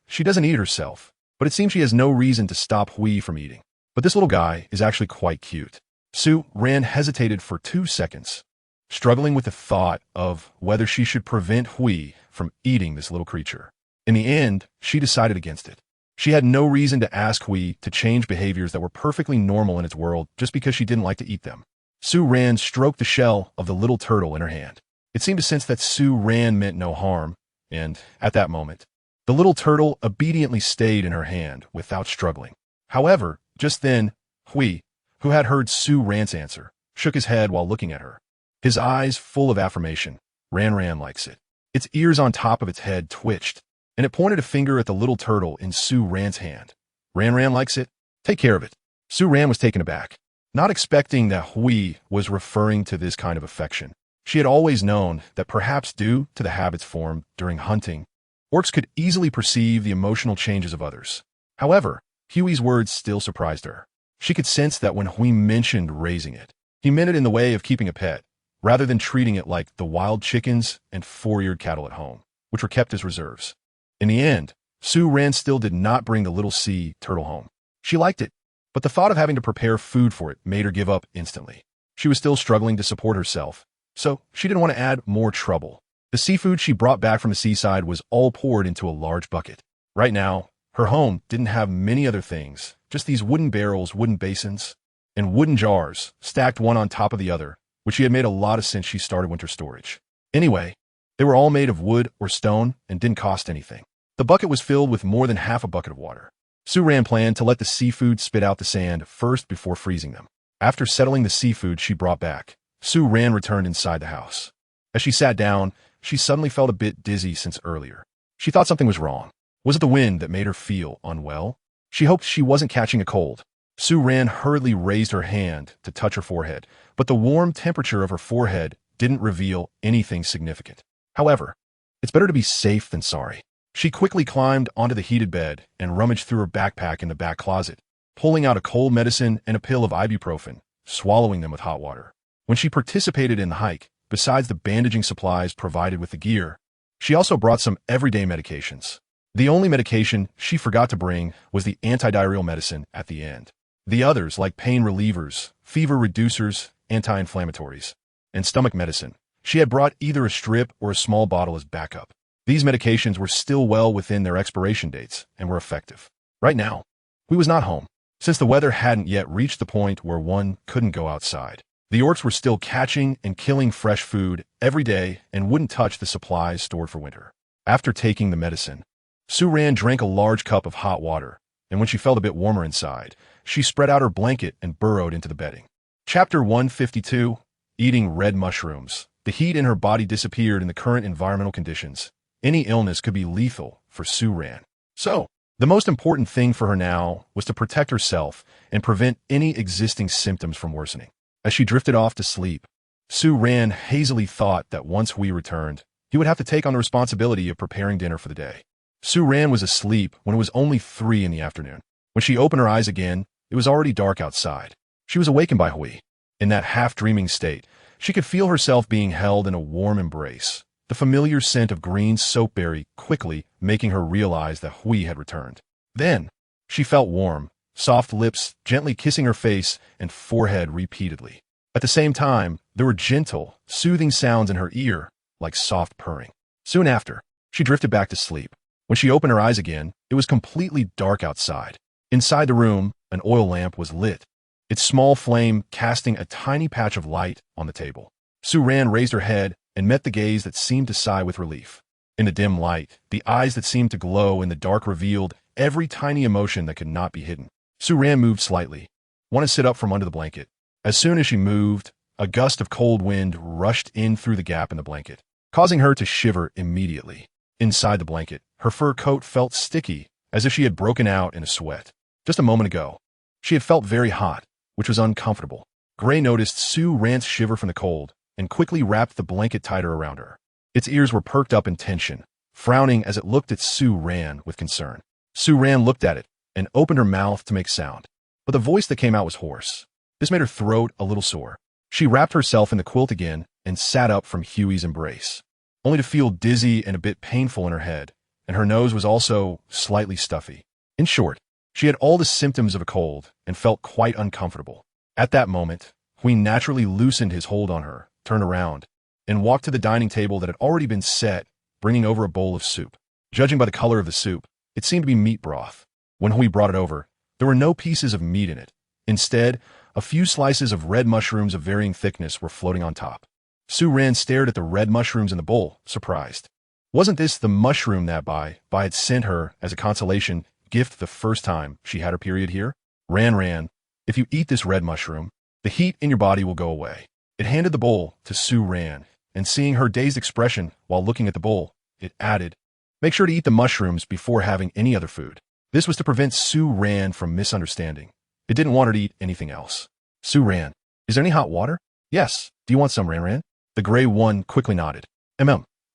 she doesn't eat herself, but it seems she has no reason to stop Hui from eating. But this little guy is actually quite cute. Su Ran hesitated for 2 seconds, struggling with the thought of whether she should prevent Hui from eating this little creature. In the end, she decided against it. She had no reason to ask Hui to change behaviors that were perfectly normal in its world just because she didn't like to eat them. Su Ran stroked the shell of the little turtle in her hand. It seemed to sense that Su Ran meant no harm, and, at that moment, the little turtle obediently stayed in her hand without struggling. However, just then, Hui, who had heard Su Ran's answer, shook his head while looking at her. His eyes full of affirmation. Ran likes it. Its ears on top of its head twitched, and it pointed a finger at the little turtle in Su Ran's hand. Ran likes it? Take care of it. Su Ran was taken aback, not expecting that Hui was referring to this kind of affection. She had always known that perhaps due to the habits formed during hunting, orcs could easily perceive the emotional changes of others. However, Huey's words still surprised her. She could sense that when Hui mentioned raising it, he meant it in the way of keeping a pet, rather than treating it like the wild chickens and 4-eared cattle at home, which were kept as reserves. In the end, Su Ran still did not bring the little sea turtle home. She liked it, but the thought of having to prepare food for it made her give up instantly. She was still struggling to support herself, so she didn't want to add more trouble. The seafood she brought back from the seaside was all poured into a large bucket. Right now, her home didn't have many other things, just these wooden barrels, wooden basins, and wooden jars, stacked one on top of the other, which she had made a lot of since she started winter storage. Anyway, they were all made of wood or stone and didn't cost anything. The bucket was filled with more than half a bucket of water. Su Ran planned to let the seafood spit out the sand first before freezing them. After settling the seafood she brought back, Su Ran returned inside the house. As she sat down, she suddenly felt a bit dizzy since earlier. She thought something was wrong. Was it the wind that made her feel unwell? She hoped she wasn't catching a cold. Su Ran hurriedly raised her hand to touch her forehead, but the warm temperature of her forehead didn't reveal anything significant. However, it's better to be safe than sorry. She quickly climbed onto the heated bed and rummaged through her backpack in the back closet, pulling out a cold medicine and a pill of ibuprofen, swallowing them with hot water. When she participated in the hike, besides the bandaging supplies provided with the gear, she also brought some everyday medications. The only medication she forgot to bring was the antidiarrheal medicine at the end. The others, like pain relievers, fever reducers, anti-inflammatories, and stomach medicine, she had brought either a strip or a small bottle as backup. These medications were still well within their expiration dates and were effective. Right now, Hui was not home, since the weather hadn't yet reached the point where one couldn't go outside. The orcs were still catching and killing fresh food every day and wouldn't touch the supplies stored for winter. After taking the medicine, Su Ran drank a large cup of hot water, and when she felt a bit warmer inside, she spread out her blanket and burrowed into the bedding. Chapter 152, Eating Red Mushrooms. The heat in her body disappeared in the current environmental conditions. Any illness could be lethal for Su Ran. So, the most important thing for her now was to protect herself and prevent any existing symptoms from worsening. As she drifted off to sleep, Su Ran hazily thought that once Hui returned, he would have to take on the responsibility of preparing dinner for the day. Su Ran was asleep when it was only 3 in the afternoon. When she opened her eyes again, it was already dark outside. She was awakened by Hui. In that half-dreaming state, she could feel herself being held in a warm embrace, the familiar scent of green soapberry quickly making her realize that Hui had returned. Then, she felt warm, soft lips gently kissing her face and forehead repeatedly. At the same time, there were gentle, soothing sounds in her ear, like soft purring. Soon after, she drifted back to sleep. When she opened her eyes again, it was completely dark outside. Inside the room, an oil lamp was lit, its small flame casting a tiny patch of light on the table. Su Ran raised her head and met the gaze that seemed to sigh with relief. In the dim light, the eyes that seemed to glow in the dark revealed every tiny emotion that could not be hidden. Su-Ran moved slightly, wanted to sit up from under the blanket. As soon as she moved, a gust of cold wind rushed in through the gap in the blanket, causing her to shiver immediately. Inside the blanket, her fur coat felt sticky, as if she had broken out in a sweat. Just a moment ago, she had felt very hot, which was uncomfortable. Gray noticed Su-Ran's shiver from the cold and quickly wrapped the blanket tighter around her. Its ears were perked up in tension, frowning as it looked at Su-Ran with concern. Su-Ran looked at it and opened her mouth to make sound, but the voice that came out was hoarse. This made her throat a little sore. She wrapped herself in the quilt again and sat up from Huey's embrace, only to feel dizzy and a bit painful in her head, and her nose was also slightly stuffy. In short, she had all the symptoms of a cold and felt quite uncomfortable. At that moment, Huey naturally loosened his hold on her, turned around, and walked to the dining table that had already been set, bringing over a bowl of soup. Judging by the color of the soup, it seemed to be meat broth. When Huey brought it over, there were no pieces of meat in it. Instead, a few slices of red mushrooms of varying thickness were floating on top. Su-Ran stared at the red mushrooms in the bowl, surprised. Wasn't this the mushroom that Bai had sent her as a consolation gift the first time she had her period here? Ran, if you eat this red mushroom, the heat in your body will go away. It handed the bowl to Su-Ran, and seeing her dazed expression while looking at the bowl, it added, "Make sure to eat the mushrooms before having any other food." This was to prevent Su-Ran from misunderstanding. It didn't want her to eat anything else. Su-Ran, is there any hot water? Yes. Do you want some, Ran? The gray one quickly nodded.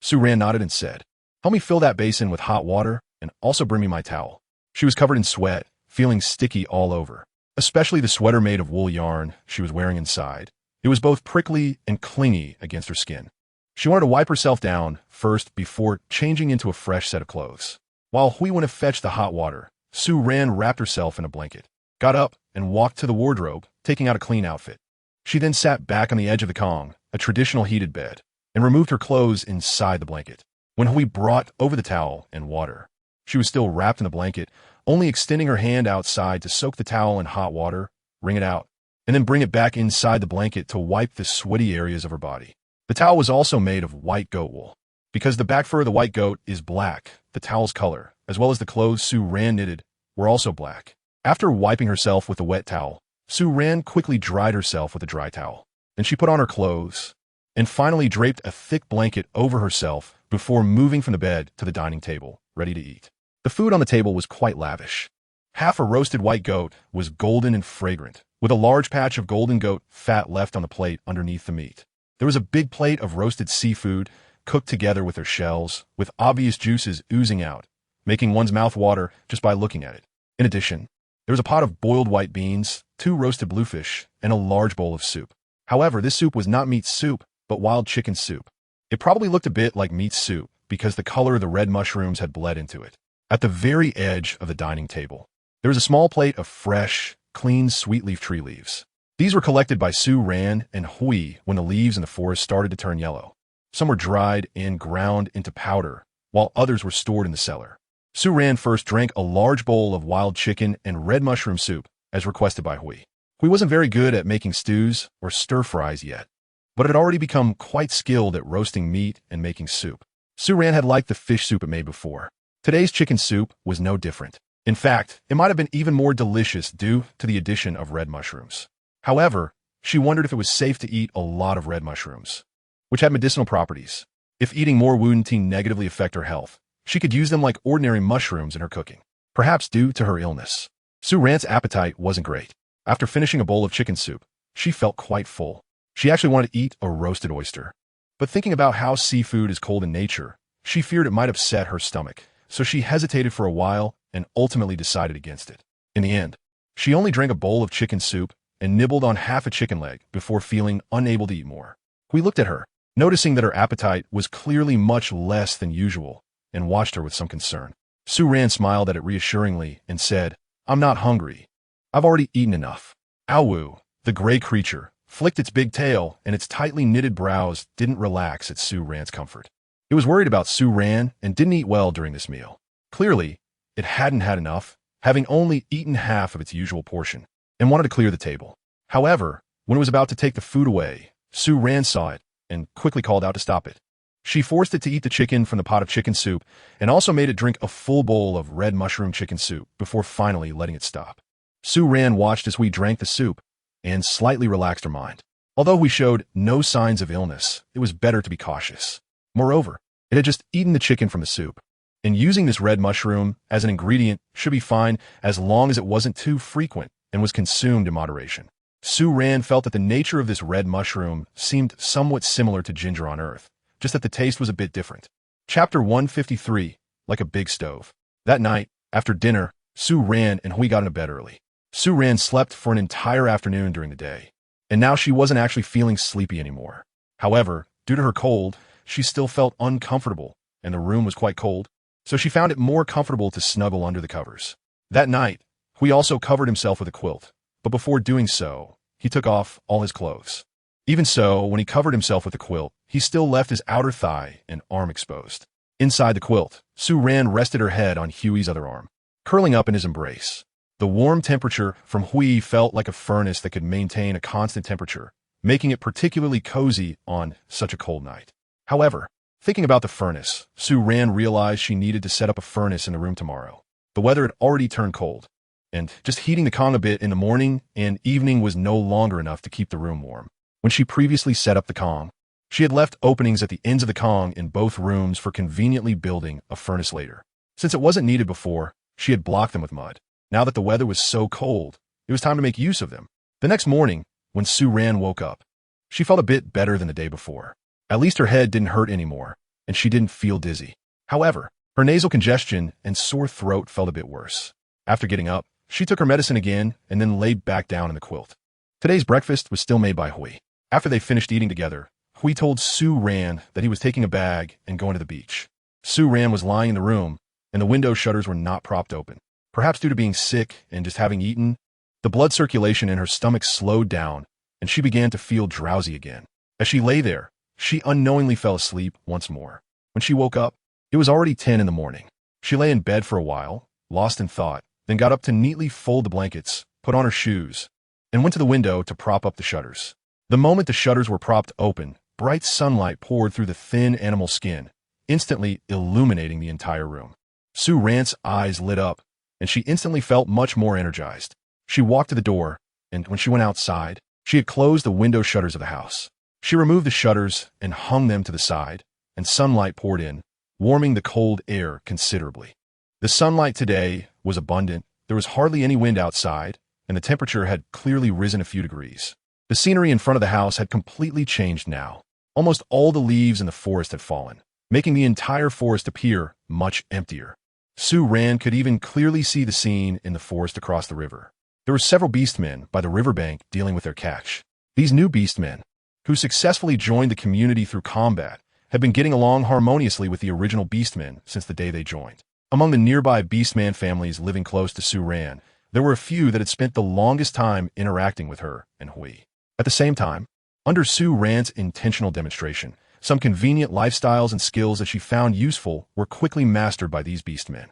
Su-Ran nodded and said, "Help me fill that basin with hot water and also bring me my towel." She was covered in sweat, feeling sticky all over, especially the sweater made of wool yarn she was wearing inside. It was both prickly and clingy against her skin. She wanted to wipe herself down first before changing into a fresh set of clothes. While Hui went to fetch the hot water, Su-Ran wrapped herself in a blanket, got up, and walked to the wardrobe, taking out a clean outfit. She then sat back on the edge of the Kong, a traditional heated bed, and removed her clothes inside the blanket. When Hui brought over the towel and water, she was still wrapped in the blanket, only extending her hand outside to soak the towel in hot water, wring it out, and then bring it back inside the blanket to wipe the sweaty areas of her body. The towel was also made of white goat wool. Because the back fur of the white goat is black, the towel's color, as well as the clothes Su-Ran knitted, were also black. After wiping herself with a wet towel, Su-Ran quickly dried herself with a dry towel. Then she put on her clothes, and finally draped a thick blanket over herself before moving from the bed to the dining table, ready to eat. The food on the table was quite lavish. Half a roasted white goat was golden and fragrant, with a large patch of golden goat fat left on the plate underneath the meat. There was a big plate of roasted seafood, cooked together with their shells, with obvious juices oozing out, making one's mouth water just by looking at it. In addition, there was a pot of boiled white beans, 2 roasted bluefish, and a large bowl of soup. However, this soup was not meat soup, but wild chicken soup. It probably looked a bit like meat soup because the color of the red mushrooms had bled into it. At the very edge of the dining table, there was a small plate of fresh, clean sweet leaf tree leaves. These were collected by Su-Ran and Hui when the leaves in the forest started to turn yellow. Some were dried and ground into powder, while others were stored in the cellar. Su-Ran first drank a large bowl of wild chicken and red mushroom soup, as requested by Hui. Hui wasn't very good at making stews or stir-fries yet, but had already become quite skilled at roasting meat and making soup. Su-Ran had liked the fish soup it made before. Today's chicken soup was no different. In fact, it might have been even more delicious due to the addition of red mushrooms. However, she wondered if it was safe to eat a lot of red mushrooms, which had medicinal properties. If eating more wouldn't negatively affect her health, she could use them like ordinary mushrooms in her cooking, perhaps due to her illness. Su-Ran's appetite wasn't great. After finishing a bowl of chicken soup, she felt quite full. She actually wanted to eat a roasted oyster. But thinking about how seafood is cold in nature, she feared it might upset her stomach, so she hesitated for a while and ultimately decided against it. In the end, she only drank a bowl of chicken soup and nibbled on half a chicken leg before feeling unable to eat more. We looked at her, noticing that her appetite was clearly much less than usual, and watched her with some concern. Su-Ran smiled at it reassuringly and said, "I'm not hungry. I've already eaten enough." Awu, the gray creature, flicked its big tail, and its tightly knitted brows didn't relax at Su-Ran's comfort. It was worried about Su-Ran and didn't eat well during this meal. Clearly, it hadn't had enough, having only eaten half of its usual portion, and wanted to clear the table. However, when it was about to take the food away, Su-Ran saw it and quickly called out to stop it. She forced it to eat the chicken from the pot of chicken soup and also made it drink a full bowl of red mushroom chicken soup before finally letting it stop. Su Ran watched as Hui drank the soup and slightly relaxed her mind. Although Hui showed no signs of illness, it was better to be cautious. Moreover, it had just eaten the chicken from the soup, and using this red mushroom as an ingredient should be fine as long as it wasn't too frequent and was consumed in moderation. Su Ran felt that the nature of this red mushroom seemed somewhat similar to ginger on Earth, just that the taste was a bit different. Chapter 153, Like a Big Stove. That night, after dinner, Su Ran and Hui got into bed early. Su Ran slept for an entire afternoon during the day, and now she wasn't actually feeling sleepy anymore. However, due to her cold, she still felt uncomfortable, and the room was quite cold, so she found it more comfortable to snuggle under the covers. That night, Hui also covered himself with a quilt, but before doing so, he took off all his clothes. Even so, when he covered himself with the quilt, he still left his outer thigh and arm exposed. Inside the quilt, Su Ran rested her head on Hui's other arm, curling up in his embrace. The warm temperature from Hui felt like a furnace that could maintain a constant temperature, making it particularly cozy on such a cold night. However, thinking about the furnace, Su Ran realized she needed to set up a furnace in the room tomorrow. The weather had already turned cold, and just heating the Kong a bit in the morning and evening was no longer enough to keep the room warm. When she previously set up the Kong, she had left openings at the ends of the Kong in both rooms for conveniently building a furnace later. Since it wasn't needed before, she had blocked them with mud. Now that the weather was so cold, it was time to make use of them. The next morning, when Su Ran woke up, she felt a bit better than the day before. At least her head didn't hurt anymore, and she didn't feel dizzy. However, her nasal congestion and sore throat felt a bit worse. After getting up, she took her medicine again and then laid back down in the quilt. Today's breakfast was still made by Hui. After they finished eating together, Hui told Su Ran that he was taking a bag and going to the beach. Su Ran was lying in the room, and the window shutters were not propped open. Perhaps due to being sick and just having eaten, the blood circulation in her stomach slowed down, and she began to feel drowsy again. As she lay there, she unknowingly fell asleep once more. When she woke up, it was already 10 in the morning. She lay in bed for a while, lost in thought, then got up to neatly fold the blankets, put on her shoes, and went to the window to prop up the shutters. The moment the shutters were propped open, bright sunlight poured through the thin animal skin, instantly illuminating the entire room. Su Ran's eyes lit up, and she instantly felt much more energized. She walked to the door, and when she went outside, she had closed the window shutters of the house. She removed the shutters and hung them to the side, and sunlight poured in, warming the cold air considerably. The sunlight today was abundant, there was hardly any wind outside, and the temperature had clearly risen a few degrees. The scenery in front of the house had completely changed now. Almost all the leaves in the forest had fallen, making the entire forest appear much emptier. Su Ran could even clearly see the scene in the forest across the river. There were several beastmen by the riverbank dealing with their catch. These new beastmen, who successfully joined the community through combat, had been getting along harmoniously with the original beastmen since the day they joined. Among the nearby beastman families living close to Su Ran, there were a few that had spent the longest time interacting with her and Hui. At the same time, under Su Ran's intentional demonstration, some convenient lifestyles and skills that she found useful were quickly mastered by these beastmen.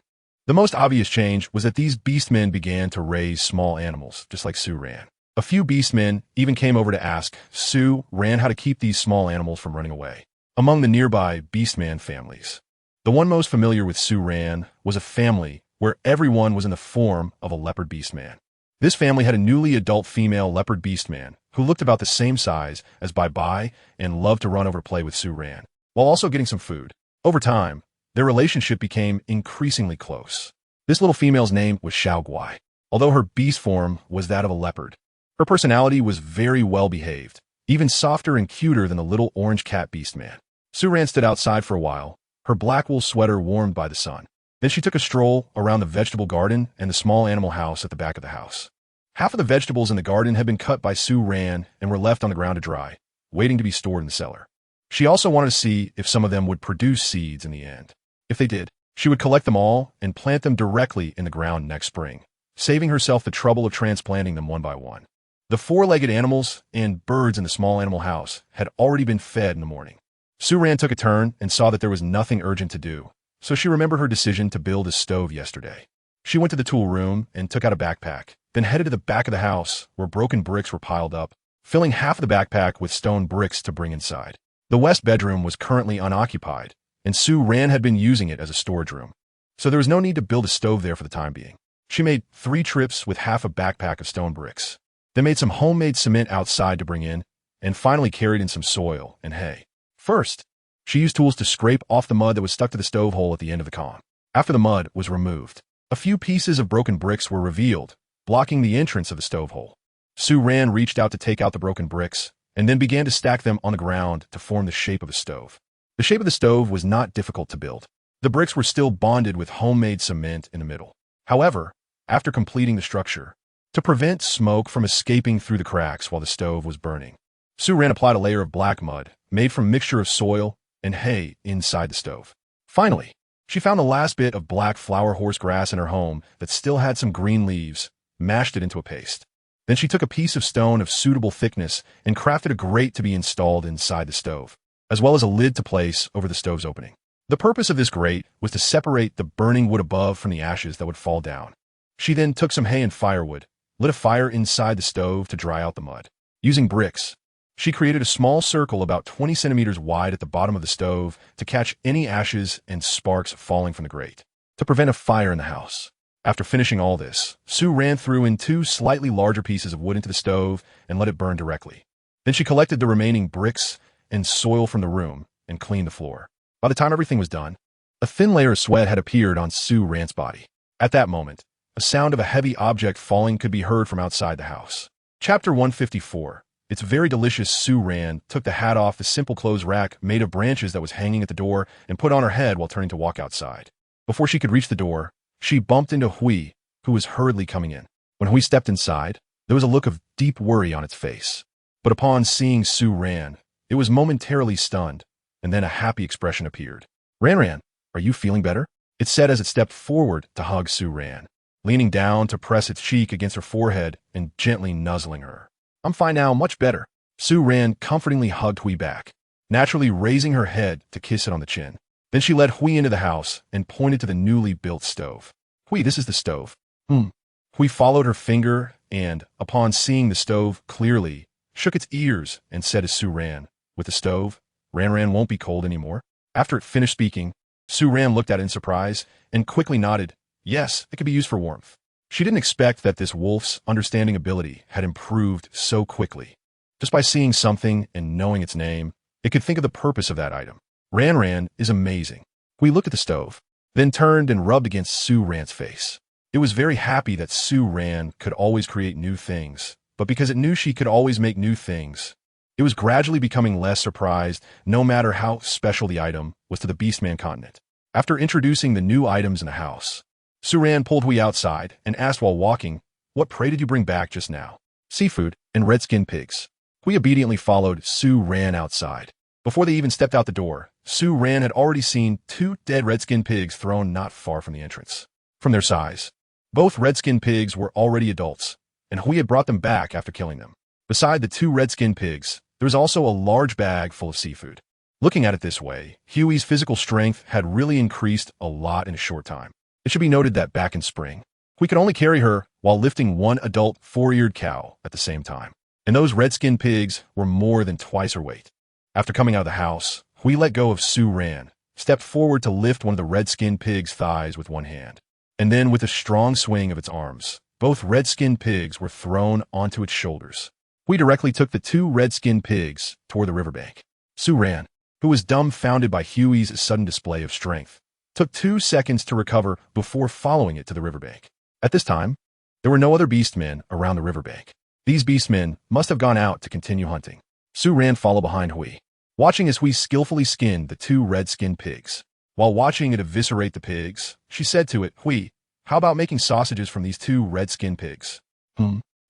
The most obvious change was that these beastmen began to raise small animals, just like Su Ran. A few beastmen even came over to ask Su Ran how to keep these small animals from running away. Among the nearby beastman families, the one most familiar with Su Ran was a family where everyone was in the form of a leopard beastman. This family had a newly adult female leopard beastman who looked about the same size as Bai and loved to run over to play with Su Ran, while also getting some food. Over time, their relationship became increasingly close. This little female's name was Xiao Guai. Although her beast form was that of a leopard, her personality was very well behaved, even softer and cuter than the little orange cat beastman. Su Ran stood outside for a while, her black wool sweater warmed by the sun. Then she took a stroll around the vegetable garden and the small animal house at the back of the house. Half of the vegetables in the garden had been cut by Su Ran and were left on the ground to dry, waiting to be stored in the cellar. She also wanted to see if some of them would produce seeds in the end. If they did, she would collect them all and plant them directly in the ground next spring, saving herself the trouble of transplanting them one by one. The four-legged animals and birds in the small animal house had already been fed in the morning. Su Ran took a turn and saw that there was nothing urgent to do, so she remembered her decision to build a stove yesterday. She went to the tool room and took out a backpack, then headed to the back of the house where broken bricks were piled up, filling half of the backpack with stone bricks to bring inside. The west bedroom was currently unoccupied, and Sue Ran had been using it as a storage room. So there was no need to build a stove there for the time being. She made 3 trips with half a backpack of stone bricks, then made some homemade cement outside to bring in, and finally carried in some soil and hay. First, she used tools to scrape off the mud that was stuck to the stove hole at the end of the column. After the mud was removed, a few pieces of broken bricks were revealed, blocking the entrance of the stove hole. Sue Ran reached out to take out the broken bricks, and then began to stack them on the ground to form the shape of a stove. The shape of the stove was not difficult to build. The bricks were still bonded with homemade cement in the middle. However, after completing the structure, to prevent smoke from escaping through the cracks while the stove was burning, Sue Ran applied a layer of black mud, made from a mixture of soil and hay, inside the stove. Finally, she found the last bit of black flower horse grass in her home that still had some green leaves, mashed it into a paste. Then she took a piece of stone of suitable thickness and crafted a grate to be installed inside the stove, as well as a lid to place over the stove's opening. The purpose of this grate was to separate the burning wood above from the ashes that would fall down. She then took some hay and firewood, lit a fire inside the stove to dry out the mud. Using bricks, she created a small circle about 20 centimeters wide at the bottom of the stove to catch any ashes and sparks falling from the grate, to prevent a fire in the house. After finishing all this, Sue Ran threw in 2 slightly larger pieces of wood into the stove and let it burn directly. Then she collected the remaining bricks and soil from the room and cleaned the floor. By the time everything was done, a thin layer of sweat had appeared on Sue Ran's body. At that moment, a sound of a heavy object falling could be heard from outside the house. Chapter 154. It's very delicious. Sue Ran took the hat off the simple clothes rack made of branches that was hanging at the door and put on her head while turning to walk outside. Before she could reach the door, she bumped into Hui, who was hurriedly coming in. When Hui stepped inside, there was a look of deep worry on its face. But upon seeing Sue Ran, it was momentarily stunned, and then a happy expression appeared. Ran, are you feeling better? It said as it stepped forward to hug Sue Ran, leaning down to press its cheek against her forehead and gently nuzzling her. I'm fine now, much better. Sue Ran comfortingly hugged Hui back, naturally raising her head to kiss it on the chin. Then she led Hui into the house and pointed to the newly built stove. Hui, this is the stove. Hui followed her finger and, upon seeing the stove clearly, shook its ears and said as Sue Ran, with the stove, Ran won't be cold anymore. After it finished speaking, Sue Ran looked at it in surprise and quickly nodded. Yes, it could be used for warmth. She didn't expect that this wolf's understanding ability had improved so quickly. Just by seeing something and knowing its name, it could think of the purpose of that item. Ran is amazing. Hui looked at the stove, then turned and rubbed against Sue Ran's face. It was very happy that Sue Ran could always create new things, but because it knew she could always make new things, it was gradually becoming less surprised, no matter how special the item was to the Beastman continent. After introducing the new items in the house, Sue Ran pulled Hui outside and asked while walking, what prey did you bring back just now? Seafood and red-skinned pigs. Hui obediently followed Sue Ran outside. Before they even stepped out the door, Sue Ran had already seen 2 dead red-skinned pigs thrown not far from the entrance. From their size, both red-skinned pigs were already adults, and Hui had brought them back after killing them. Beside the 2 red-skinned pigs, there was also a large bag full of seafood. Looking at it this way, Huey's physical strength had really increased a lot in a short time. It should be noted that back in spring, Hui could only carry her while lifting 1 adult 4-eared cow at the same time, and those red-skinned pigs were more than twice her weight. After coming out of the house, Hui let go of Sue Ran, stepped forward to lift one of the red-skinned pig's thighs with one hand, and then with a strong swing of its arms, both red-skinned pigs were thrown onto its shoulders. Hui directly took the 2 red-skinned pigs toward the riverbank. Sue Ran, who was dumbfounded by Huey's sudden display of strength, took 2 seconds to recover before following it to the riverbank. At this time, there were no other beastmen around the riverbank. These beastmen must have gone out to continue hunting. Sue Ran followed behind Hui, watching as Hui skillfully skinned the 2 red-skinned pigs. While watching it eviscerate the pigs, she said to it, Hui, how about making sausages from these 2 red-skinned pigs?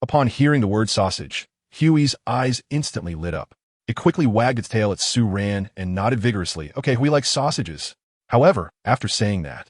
Upon hearing the word sausage, Huey's eyes instantly lit up. It quickly wagged its tail at Sue Ran and nodded vigorously. Okay, Hui likes sausages. However, after saying that,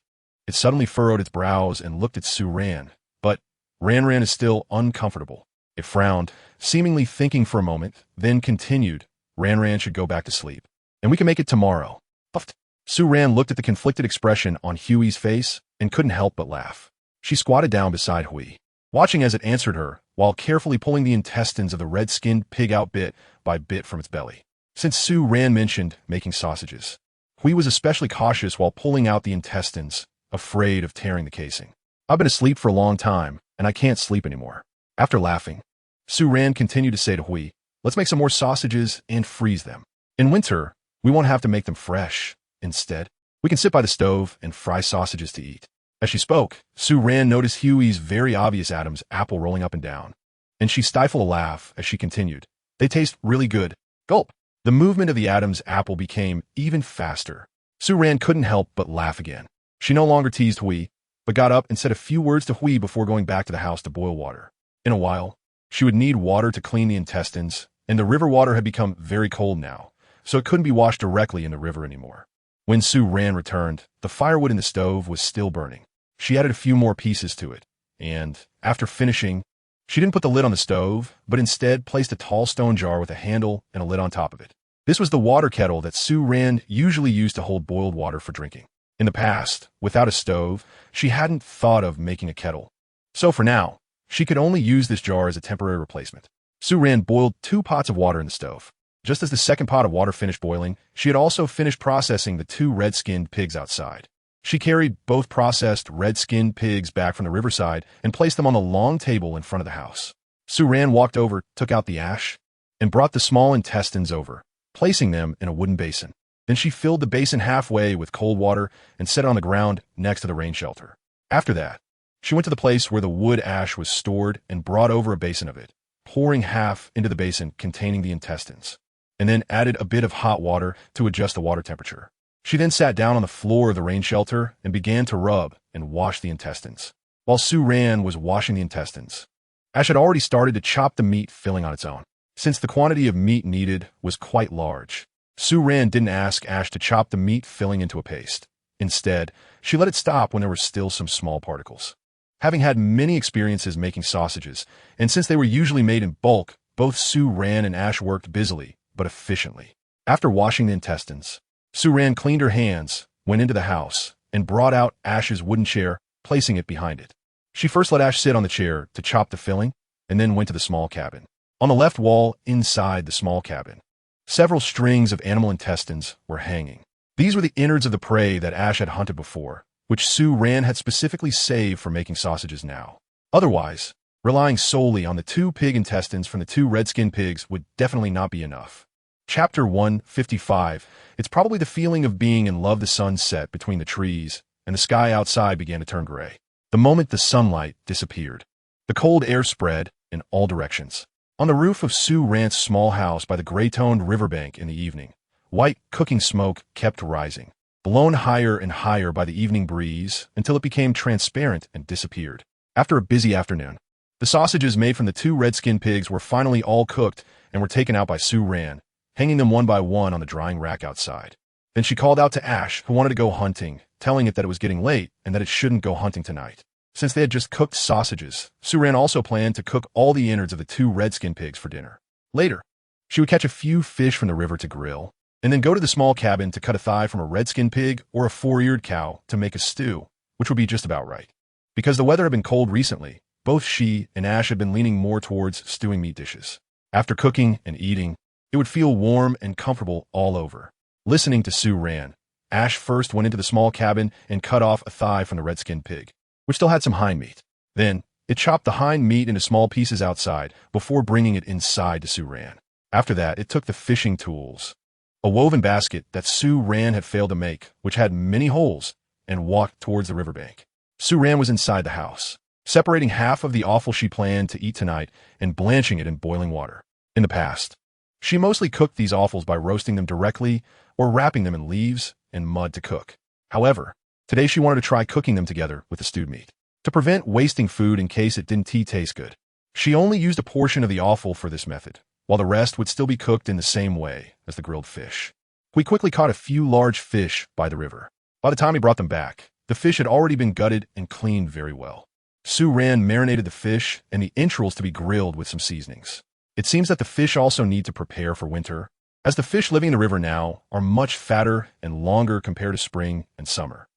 it suddenly furrowed its brows and looked at Sue Ran. But Ran is still uncomfortable. It frowned, seemingly thinking for a moment, then continued, Ran should go back to sleep. And we can make it tomorrow. Puffed. Sue Ran looked at the conflicted expression on Huey's face and couldn't help but laugh. She squatted down beside Hui, watching as it answered her while carefully pulling the intestines of the red-skinned pig out bit by bit from its belly. since Su Ran mentioned making sausages. Hui was especially cautious while pulling out the intestines, afraid of tearing the casing. I've been asleep for a long time, and I can't sleep anymore. After laughing, Su Ran continued to say to Hui, let's make some more sausages and freeze them. In winter, we won't have to make them fresh. Instead, we can sit by the stove and fry sausages to eat. As she spoke, Su Ran noticed Huey's very obvious Adam's apple rolling up and down, and she stifled a laugh as she continued. They taste really good. Gulp. The movement of the Adam's apple became even faster. Su Ran couldn't help but laugh again. She no longer teased Hui, but got up and said a few words to Hui before going back to the house to boil water. In a while, she would need water to clean the intestines, and the river water had become very cold now, so it couldn't be washed directly in the river anymore. When Su Ran returned, the firewood in the stove was still burning. She added a few more pieces to it, and, after finishing, she didn't put the lid on the stove, but instead placed a tall stone jar with a handle and a lid on top of it. This was the water kettle that Su Ran usually used to hold boiled water for drinking. In the past, without a stove, she hadn't thought of making a kettle. So for now, she could only use this jar as a temporary replacement. Su Ran boiled 2 pots of water in the stove. Just as the second pot of water finished boiling, she had also finished processing the 2 red-skinned pigs outside. She carried both processed red-skinned pigs back from the riverside and placed them on the long table in front of the house. Su Ran walked over, took out the ash, and brought the small intestines over, placing them in a wooden basin. Then she filled the basin halfway with cold water and set it on the ground next to the rain shelter. After that, she went to the place where the wood ash was stored and brought over a basin of it, pouring half into the basin containing the intestines, and then added a bit of hot water to adjust the water temperature. She then sat down on the floor of the rain shelter and began to rub and wash the intestines. While Su Ran was washing the intestines, Ash had already started to chop the meat filling on its own. Since the quantity of meat needed was quite large, Su Ran didn't ask Ash to chop the meat filling into a paste. Instead, she let it stop when there were still some small particles. Having had many experiences making sausages, and since they were usually made in bulk, both Su Ran and Ash worked busily, but efficiently. After washing the intestines, Su Ran cleaned her hands, went into the house, and brought out Ash's wooden chair, placing it behind it. She first let Ash sit on the chair to chop the filling, and then went to the small cabin. On the left wall, inside the small cabin, several strings of animal intestines were hanging. These were the innards of the prey that Ash had hunted before, which Su Ran had specifically saved for making sausages now. Otherwise, relying solely on the 2 pig intestines from the 2 red-skinned pigs would definitely not be enough. Chapter 155. It's probably the feeling of being in love. The sun set between the trees, and the sky outside began to turn gray. The moment the sunlight disappeared, the cold air spread in all directions. On the roof of Su Ran's small house by the gray-toned riverbank in the evening, white cooking smoke kept rising, blown higher and higher by the evening breeze until it became transparent and disappeared. After a busy afternoon, the sausages made from the 2 red-skinned pigs were finally all cooked and were taken out by Su Ran, hanging them one by one on the drying rack outside. Then she called out to Ash, who wanted to go hunting, telling it that it was getting late and that it shouldn't go hunting tonight. Since they had just cooked sausages, Su Ran also planned to cook all the innards of the 2 red-skinned pigs for dinner. Later, she would catch a few fish from the river to grill, and then go to the small cabin to cut a thigh from a red-skinned pig or a 4-eared cow to make a stew, which would be just about right. Because the weather had been cold recently, both she and Ash had been leaning more towards stewing meat dishes. After cooking and eating, it would feel warm and comfortable all over. Listening to Su Ran, Ash first went into the small cabin and cut off a thigh from the red-skinned pig, which still had some hind meat. Then, it chopped the hind meat into small pieces outside before bringing it inside to Su Ran. After that, it took the fishing tools, a woven basket that Su Ran had failed to make, which had many holes, and walked towards the riverbank. Su Ran was inside the house, separating half of the offal she planned to eat tonight and blanching it in boiling water. In the past, she mostly cooked these offals by roasting them directly or wrapping them in leaves and mud to cook. However, today she wanted to try cooking them together with the stewed meat. To prevent wasting food in case it didn't taste good, she only used a portion of the offal for this method, while the rest would still be cooked in the same way as the grilled fish. We quickly caught a few large fish by the river. By the time he brought them back, the fish had already been gutted and cleaned very well. Su Ran marinated the fish and the entrails to be grilled with some seasonings. It seems that the fish also need to prepare for winter, as the fish living in the river now are much fatter and longer compared to spring and summer.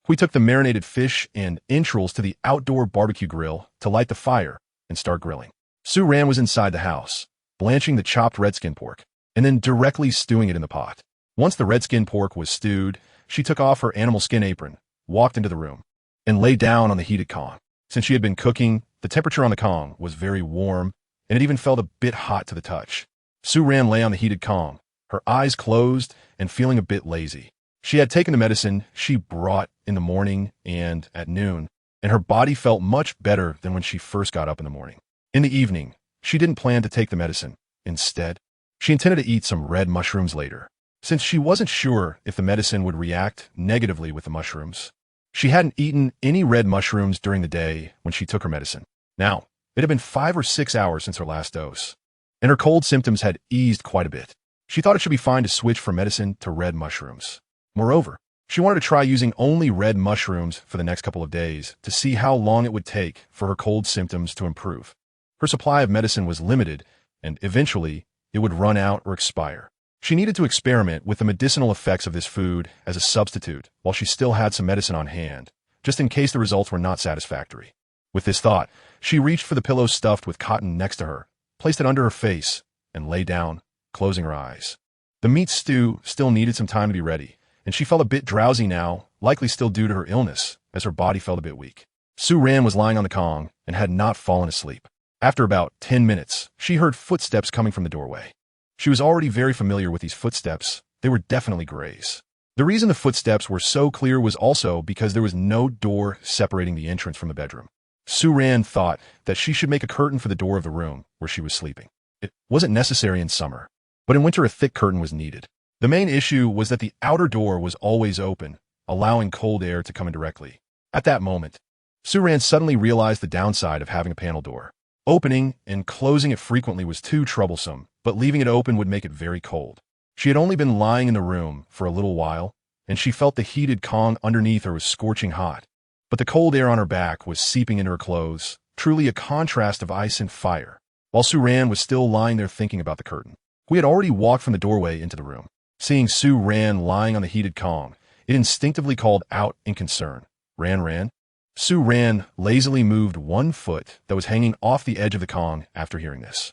We took the marinated fish and entrails to the outdoor barbecue grill to light the fire and start grilling. Su Ran was inside the house, blanching the chopped redskin pork. and then directly stewing it in the pot. Once the red-skinned pork was stewed, she took off her animal skin apron, walked into the room, and lay down on the heated Kong. Since she had been cooking, the temperature on the Kong was very warm, and it even felt a bit hot to the touch. Su-ran lay on the heated Kong, her eyes closed and feeling a bit lazy. She had taken the medicine she brought in the morning and at noon, and her body felt much better than when she first got up in the morning. In the evening, she didn't plan to take the medicine. Instead, she intended to eat some red mushrooms later. Since she wasn't sure if the medicine would react negatively with the mushrooms, she hadn't eaten any red mushrooms during the day when she took her medicine. Now, it had been 5 or 6 hours since her last dose, and her cold symptoms had eased quite a bit. She thought it should be fine to switch from medicine to red mushrooms. Moreover, she wanted to try using only red mushrooms for the next couple of days to see how long it would take for her cold symptoms to improve. Her supply of medicine was limited, and eventually, it would run out or expire. She needed to experiment with the medicinal effects of this food as a substitute while she still had some medicine on hand, just in case the results were not satisfactory. With this thought, she reached for the pillow stuffed with cotton next to her, placed it under her face, and lay down, closing her eyes. The meat stew still needed some time to be ready, and she felt a bit drowsy now, likely still due to her illness, as her body felt a bit weak. Su-ran was lying on the Kong and had not fallen asleep. After about 10 minutes, she heard footsteps coming from the doorway. She was already very familiar with these footsteps. They were definitely Gray's. The reason the footsteps were so clear was also because there was no door separating the entrance from the bedroom. Su-ran thought that she should make a curtain for the door of the room where she was sleeping. It wasn't necessary in summer, but in winter a thick curtain was needed. The main issue was that the outer door was always open, allowing cold air to come in directly. At that moment, Su-ran suddenly realized the downside of having a panel door. Opening and closing it frequently was too troublesome, but leaving it open would make it very cold. She had only been lying in the room for a little while, and she felt the heated Kong underneath her was scorching hot. But the cold air on her back was seeping into her clothes, truly a contrast of ice and fire. While Su-ran was still lying there thinking about the curtain, we had already walked from the doorway into the room. Seeing Su-ran lying on the heated Kong, it instinctively called out in concern. Ran. Su-ran lazily moved one foot that was hanging off the edge of the Kong after hearing this.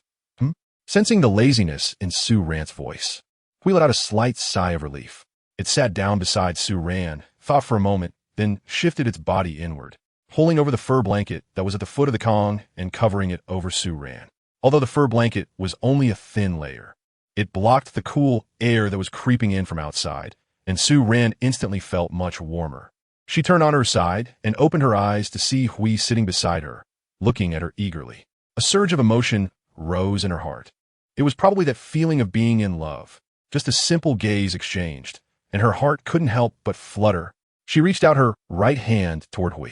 Sensing the laziness in Su-ran's voice, we let out a slight sigh of relief. It sat down beside Su-ran, thought for a moment, then shifted its body inward, pulling over the fur blanket that was at the foot of the Kong and covering it over Su-ran. Although the fur blanket was only a thin layer, it blocked the cool air that was creeping in from outside, and Su-ran instantly felt much warmer. She turned on her side and opened her eyes to see Hui sitting beside her, looking at her eagerly. A surge of emotion rose in her heart. It was probably that feeling of being in love, just a simple gaze exchanged, and her heart couldn't help but flutter. She reached out her right hand toward Hui.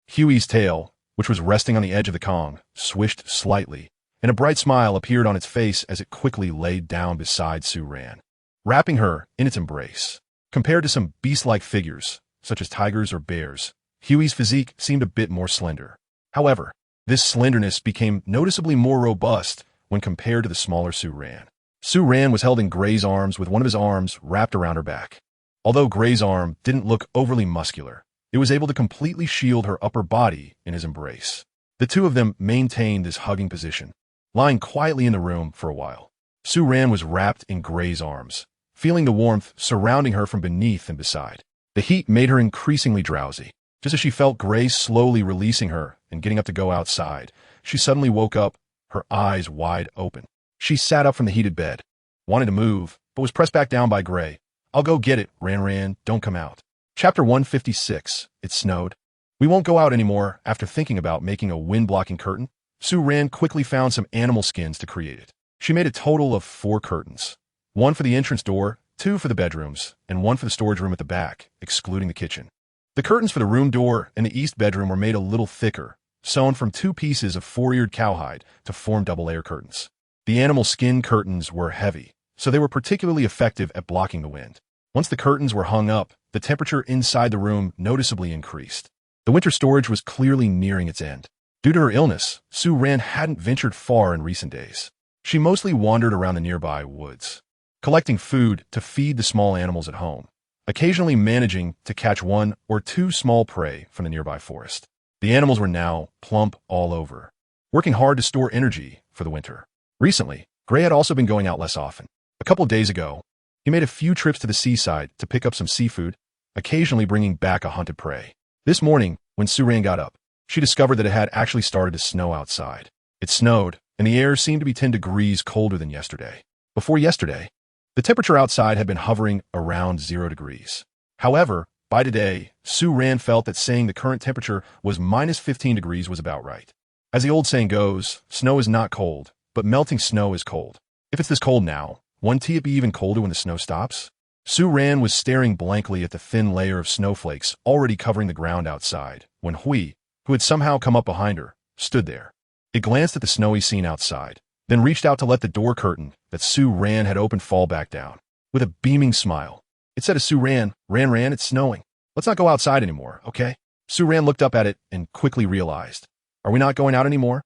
Huey's tail, which was resting on the edge of the Kong, swished slightly, and a bright smile appeared on its face as it quickly laid down beside Su-ran, wrapping her in its embrace. Compared to some beast-like figures, such as tigers or bears, Huey's physique seemed a bit more slender. However, this slenderness became noticeably more robust when compared to the smaller Su-ran. Su-ran was held in Gray's arms with one of his arms wrapped around her back. Although Gray's arm didn't look overly muscular, it was able to completely shield her upper body in his embrace. The two of them maintained this hugging position, lying quietly in the room for a while. Su-ran was wrapped in Gray's arms, feeling the warmth surrounding her from beneath and beside. The heat made her increasingly drowsy. Just as she felt Gray slowly releasing her and getting up to go outside, she suddenly woke up, her eyes wide open. She sat up from the heated bed, wanted to move, but was pressed back down by Gray. "I'll go get it, Ran, don't come out." Chapter 156. It snowed. We won't go out anymore. After thinking about making a wind-blocking curtain, Su-ran quickly found some animal skins to create it. She made a total of 4 curtains. 1 for the entrance door, 2 for the bedrooms, and 1 for the storage room at the back, excluding the kitchen. The curtains for the room door and the east bedroom were made a little thicker, sewn from 2 pieces of 4-eared cowhide to form double-layer curtains. The animal skin curtains were heavy, so they were particularly effective at blocking the wind. Once the curtains were hung up, the temperature inside the room noticeably increased. The winter storage was clearly nearing its end. Due to her illness, Su-ran hadn't ventured far in recent days. She mostly wandered around the nearby woods, collecting food to feed the small animals at home, occasionally managing to catch 1 or 2 small prey from the nearby forest. The animals were now plump all over, working hard to store energy for the winter. Recently, Gray had also been going out less often. A couple of days ago, he made a few trips to the seaside to pick up some seafood, occasionally bringing back a hunted prey. This morning, when Sue-Ran got up, she discovered that it had actually started to snow outside. It snowed, and the air seemed to be 10 degrees colder than yesterday. Before yesterday, the temperature outside had been hovering around 0 degrees. However, by today, Sue-Ran felt that saying the current temperature was minus 15 degrees was about right. As the old saying goes, snow is not cold, but melting snow is cold. If it's this cold now, won't it be even colder when the snow stops? Sue-Ran was staring blankly at the thin layer of snowflakes already covering the ground outside, when Hui, who had somehow come up behind her, stood there. It glanced at the snowy scene outside, then reached out to let the door curtain that Sue-Ran had opened fall back down. With a beaming smile, it said to Sue-Ran, Ran, it's snowing. Let's not go outside anymore, okay? Sue-Ran looked up at it and quickly realized, are we not going out anymore?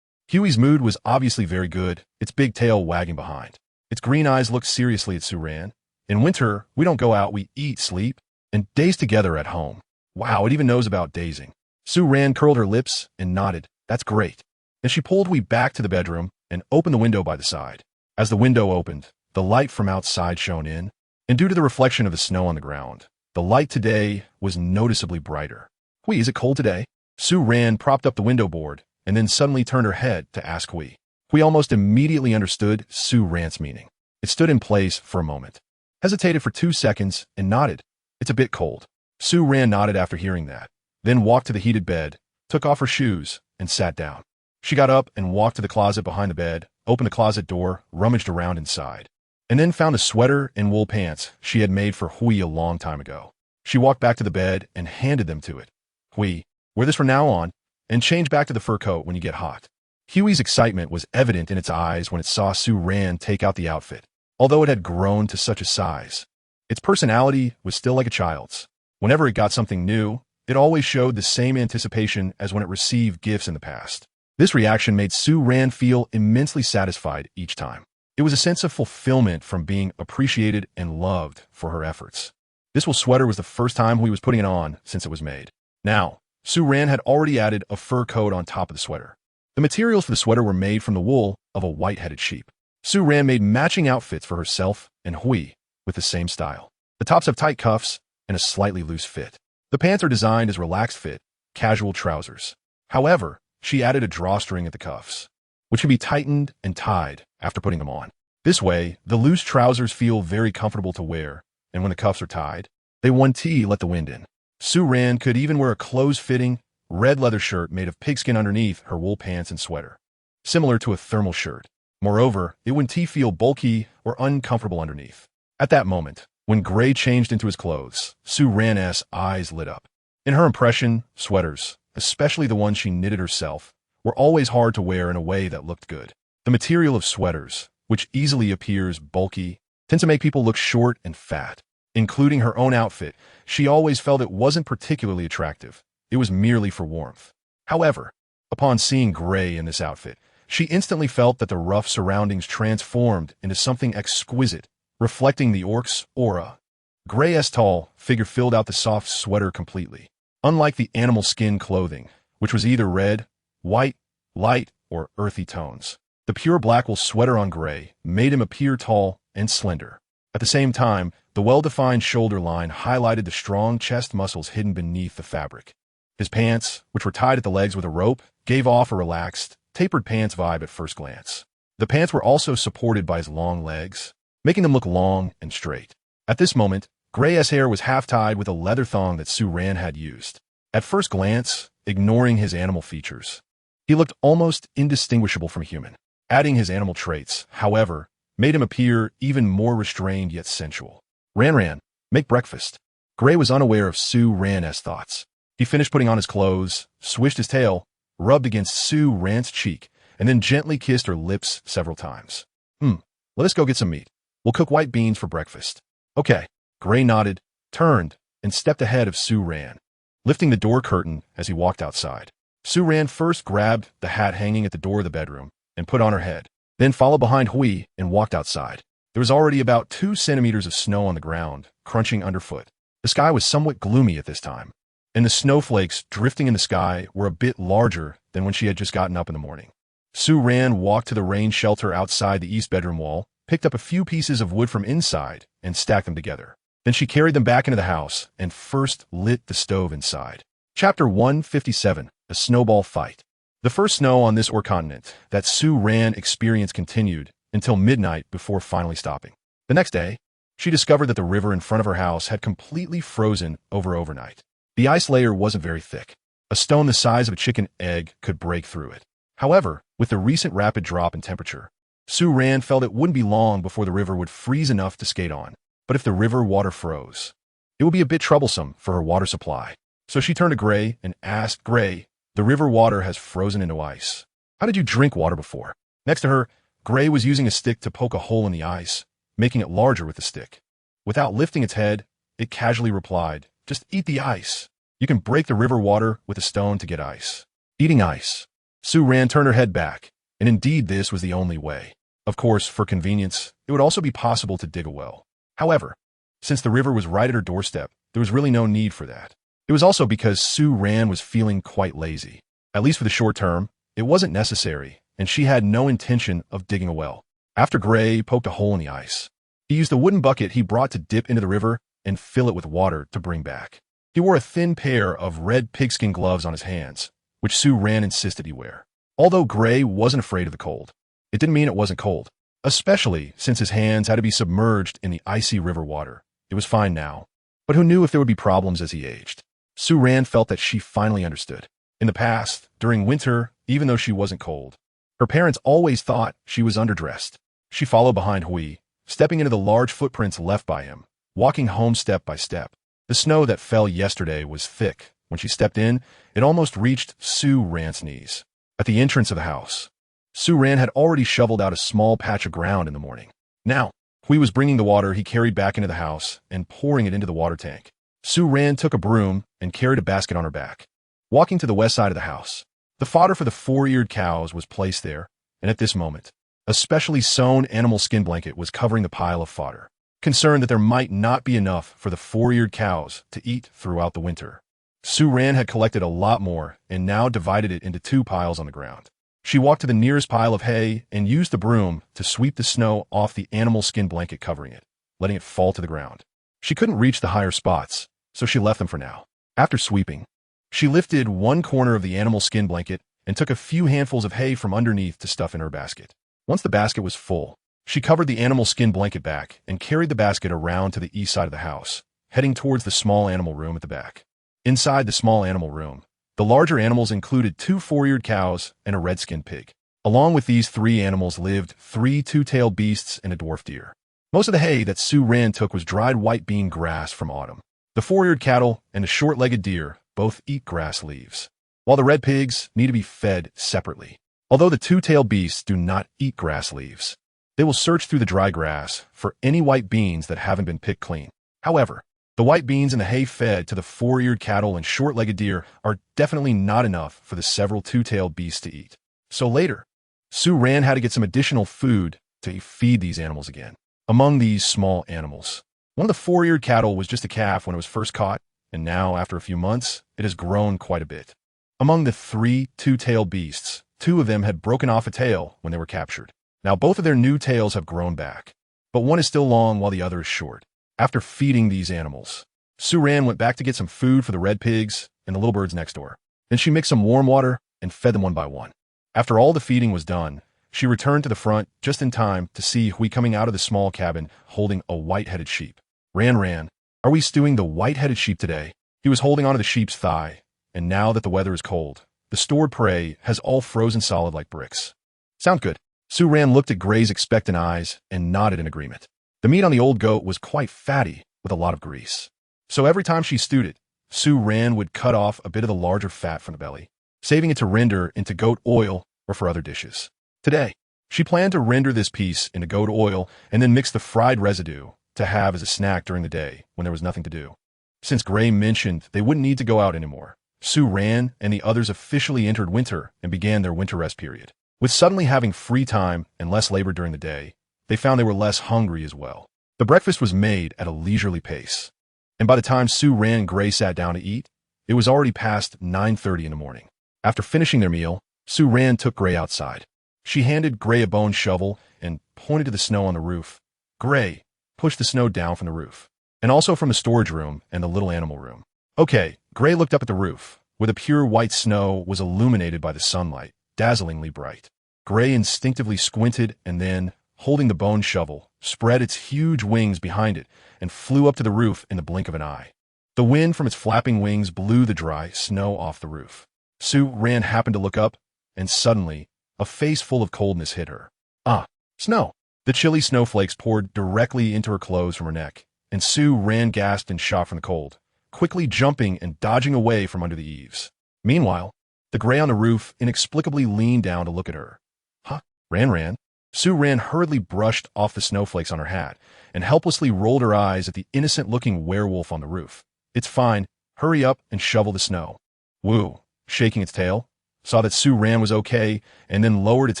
Huey's mood was obviously very good, its big tail wagging behind. Its green eyes looked seriously at Sue-Ran. In winter, we don't go out, we eat, sleep, and daze together at home. Wow, it even knows about dazing. Sue-Ran curled her lips and nodded. That's great. Then she pulled Hui back to the bedroom and opened the window by the side. As the window opened, the light from outside shone in, and due to the reflection of the snow on the ground, the light today was noticeably brighter. Hui, is it cold today? Sue-Ran propped up the window board and then suddenly turned her head to ask Hui. Hui almost immediately understood Sue-Ran's meaning. It stood in place for a moment, hesitated for 2 seconds, and nodded. It's a bit cold. Sue-Ran nodded after hearing that, then walked to the heated bed, took off her shoes, and sat down. She got up and walked to the closet behind the bed, opened the closet door, rummaged around inside, and then found a sweater and wool pants she had made for Hui a long time ago. She walked back to the bed and handed them to it. Hui, wear this from now on, and change back to the fur coat when you get hot. Huey's excitement was evident in its eyes when it saw Sue-Ran take out the outfit. Although it had grown to such a size, its personality was still like a child's. Whenever it got something new, it always showed the same anticipation as when it received gifts in the past. This reaction made Sue-Ran feel immensely satisfied each time. It was a sense of fulfillment from being appreciated and loved for her efforts. This wool sweater was the first time Hui was putting it on since it was made. Now, Sue-Ran had already added a fur coat on top of the sweater. The materials for the sweater were made from the wool of a white-headed sheep. Sue-Ran made matching outfits for herself and Hui with the same style. The tops have tight cuffs and a slightly loose fit. The pants are designed as relaxed fit, casual trousers. However, she added a drawstring at the cuffs, which can be tightened and tied after putting them on. This way, the loose trousers feel very comfortable to wear, and when the cuffs are tied, they won't let the wind in. Sue-Ran could even wear a close-fitting, red leather shirt made of pigskin underneath her wool pants and sweater, similar to a thermal shirt. Moreover, it wouldn't feel bulky or uncomfortable underneath. At that moment, when Gray changed into his clothes, Sue-Ran's eyes lit up. In her impression, sweaters, especially the ones she knitted herself, were always hard to wear in a way that looked good. The material of sweaters, which easily appears bulky, tends to make people look short and fat. Including her own outfit, she always felt it wasn't particularly attractive. It was merely for warmth. However, upon seeing Gray in this outfit, she instantly felt that the rough surroundings transformed into something exquisite, reflecting the orc's aura. Gray's tall figure filled out the soft sweater completely. Unlike the animal skin clothing, which was either red, white, light, or earthy tones, the pure black wool sweater on Gray made him appear tall and slender. At the same time, the well-defined shoulder line highlighted the strong chest muscles hidden beneath the fabric. His pants, which were tied at the legs with a rope, gave off a relaxed, tapered pants vibe at first glance. The pants were also supported by his long legs, making them look long and straight. At this moment, Gray's hair was half-tied with a leather thong that Sue-Ran had used. At first glance, ignoring his animal features, he looked almost indistinguishable from a human. Adding his animal traits, however, made him appear even more restrained yet sensual. Ran, make breakfast. Gray was unaware of Sue-Ran's thoughts. He finished putting on his clothes, swished his tail, rubbed against Sue-Ran's cheek, and then gently kissed her lips several times. Let us go get some meat. We'll cook white beans for breakfast. Okay. Gray nodded, turned, and stepped ahead of Sue-Ran, lifting the door curtain as he walked outside. Sue-Ran first grabbed the hat hanging at the door of the bedroom and put on her head, then followed behind Hui and walked outside. There was already about 2 centimeters of snow on the ground, crunching underfoot. The sky was somewhat gloomy at this time, and the snowflakes drifting in the sky were a bit larger than when she had just gotten up in the morning. Sue Ran walked to the rain shelter outside the east bedroom wall, picked up a few pieces of wood from inside, and stacked them together. Then she carried them back into the house and first lit the stove inside. Chapter 157, A Snowball Fight. The first snow on this continent that Sue Ran experienced continued until midnight before finally stopping. The next day, she discovered that the river in front of her house had completely frozen overnight. The ice layer wasn't very thick. A stone the size of a chicken egg could break through it. However, with the recent rapid drop in temperature, Sue Ran felt it wouldn't be long before the river would freeze enough to skate on. But if the river water froze, it would be a bit troublesome for her water supply. So she turned to Gray and asked, "Gray, the river water has frozen into ice. How did you drink water before?" Next to her, Gray was using a stick to poke a hole in the ice, making it larger with the stick. Without lifting its head, it casually replied, "Just eat the ice. You can break the river water with a stone to get ice." Eating ice. Sue Ran turned her head back, and indeed this was the only way. Of course, for convenience, it would also be possible to dig a well. However, since the river was right at her doorstep, there was really no need for that. It was also because Sue Ran was feeling quite lazy. At least for the short term, it wasn't necessary, and she had no intention of digging a well. After Gray poked a hole in the ice, he used a wooden bucket he brought to dip into the river and fill it with water to bring back. He wore a thin pair of red pigskin gloves on his hands, which Sue Ran insisted he wear. Although Gray wasn't afraid of the cold, it didn't mean it wasn't cold, especially since his hands had to be submerged in the icy river water. It was fine now, but who knew if there would be problems as he aged? Sue Ran felt that she finally understood. In the past, during winter, even though she wasn't cold, her parents always thought she was underdressed. She followed behind Hui, stepping into the large footprints left by him, walking home step by step. The snow that fell yesterday was thick. When she stepped in, it almost reached Sue Ran's knees. At the entrance of the house, Sue Ran had already shoveled out a small patch of ground in the morning. Now, Hui was bringing the water he carried back into the house and pouring it into the water tank. Sue Ran took a broom and carried a basket on her back. Walking to the west side of the house, the fodder for the four-eared cows was placed there, and at this moment, a specially sewn animal skin blanket was covering the pile of fodder. Concerned that there might not be enough for the four-eared cows to eat throughout the winter, Sue Ran had collected a lot more and now divided it into two piles on the ground. She walked to the nearest pile of hay and used the broom to sweep the snow off the animal skin blanket covering it, letting it fall to the ground. She couldn't reach the higher spots, so she left them for now. After sweeping, she lifted one corner of the animal skin blanket and took a few handfuls of hay from underneath to stuff in her basket. Once the basket was full, she covered the animal skin blanket back and carried the basket around to the east side of the house, heading towards the small animal room at the back. Inside the small animal room, the larger animals included two four-eared cows and a red-skinned pig. Along with these three animals lived three two-tailed beasts and a dwarf deer. Most of the hay that Sue Ran took was dried white bean grass from autumn. The four-eared cattle and the short-legged deer both eat grass leaves, while the red pigs need to be fed separately. Although the two-tailed beasts do not eat grass leaves, they will search through the dry grass for any white beans that haven't been picked clean. However, the white beans and the hay fed to the four-eared cattle and short-legged deer are definitely not enough for the several two-tailed beasts to eat. So later, Sue Ran had to get some additional food to feed these animals again. Among these small animals, one of the four-eared cattle was just a calf when it was first caught, and now, after a few months, it has grown quite a bit. Among the three two-tailed beasts, two of them had broken off a tail when they were captured. Now both of their new tails have grown back, but one is still long while the other is short. After feeding these animals, Sue Ran went back to get some food for the red pigs and the little birds next door. Then she mixed some warm water and fed them one by one. After all the feeding was done, she returned to the front just in time to see Hui coming out of the small cabin holding a white-headed sheep. Ran, are we stewing the white-headed sheep today? He was holding onto the sheep's thigh, and now that the weather is cold, the stored prey has all frozen solid like bricks. Sound good. Sue Ran looked at Gray's expectant eyes and nodded in agreement. The meat on the old goat was quite fatty with a lot of grease. So every time she stewed it, Sue Ran would cut off a bit of the larger fat from the belly, saving it to render into goat oil or for other dishes. Today, she planned to render this piece into goat oil and then mix the fried residue to have as a snack during the day when there was nothing to do. Since Gray mentioned they wouldn't need to go out anymore, Sue Ran and the others officially entered winter and began their winter rest period. With suddenly having free time and less labor during the day, they found they were less hungry as well. The breakfast was made at a leisurely pace, and by the time Sue Ran and Gray sat down to eat, it was already past 9:30 in the morning. After finishing their meal, Sue Ran took Gray outside. She handed Gray a bone shovel and pointed to the snow on the roof. Gray pushed the snow down from the roof, and also from the storage room and the little animal room. Okay, Gray looked up at the roof, where the pure white snow was illuminated by the sunlight, dazzlingly bright. Gray instinctively squinted and then, holding the bone shovel, spread its huge wings behind it and flew up to the roof in the blink of an eye. The wind from its flapping wings blew the dry snow off the roof. Sue Ran happened to look up, and suddenly, a face full of coldness hit her. Ah, snow! The chilly snowflakes poured directly into her clothes from her neck, and Sue Ran gasped in shock from the cold, quickly jumping and dodging away from under the eaves. Meanwhile, the Gray on the roof inexplicably leaned down to look at her. Huh? Ran. Sue Ran hurriedly brushed off the snowflakes on her hat and helplessly rolled her eyes at the innocent-looking werewolf on the roof. It's fine. Hurry up and shovel the snow. Woo, shaking its tail, saw that Sue Ran was okay and then lowered its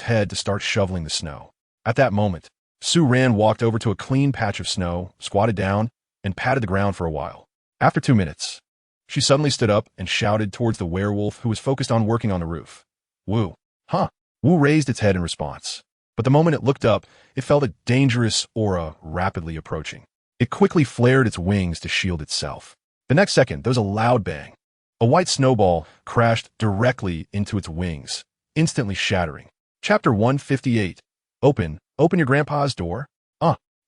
head to start shoveling the snow. At that moment, Sue Ran walked over to a clean patch of snow, squatted down, and patted the ground for a while. After 2 minutes, she suddenly stood up and shouted towards the werewolf who was focused on working on the roof. Woo. Huh. Woo raised its head in response. But the moment it looked up, it felt a dangerous aura rapidly approaching. It quickly flared its wings to shield itself. The next second, there was a loud bang. A white snowball crashed directly into its wings, instantly shattering. Chapter 158. Open your grandpa's door?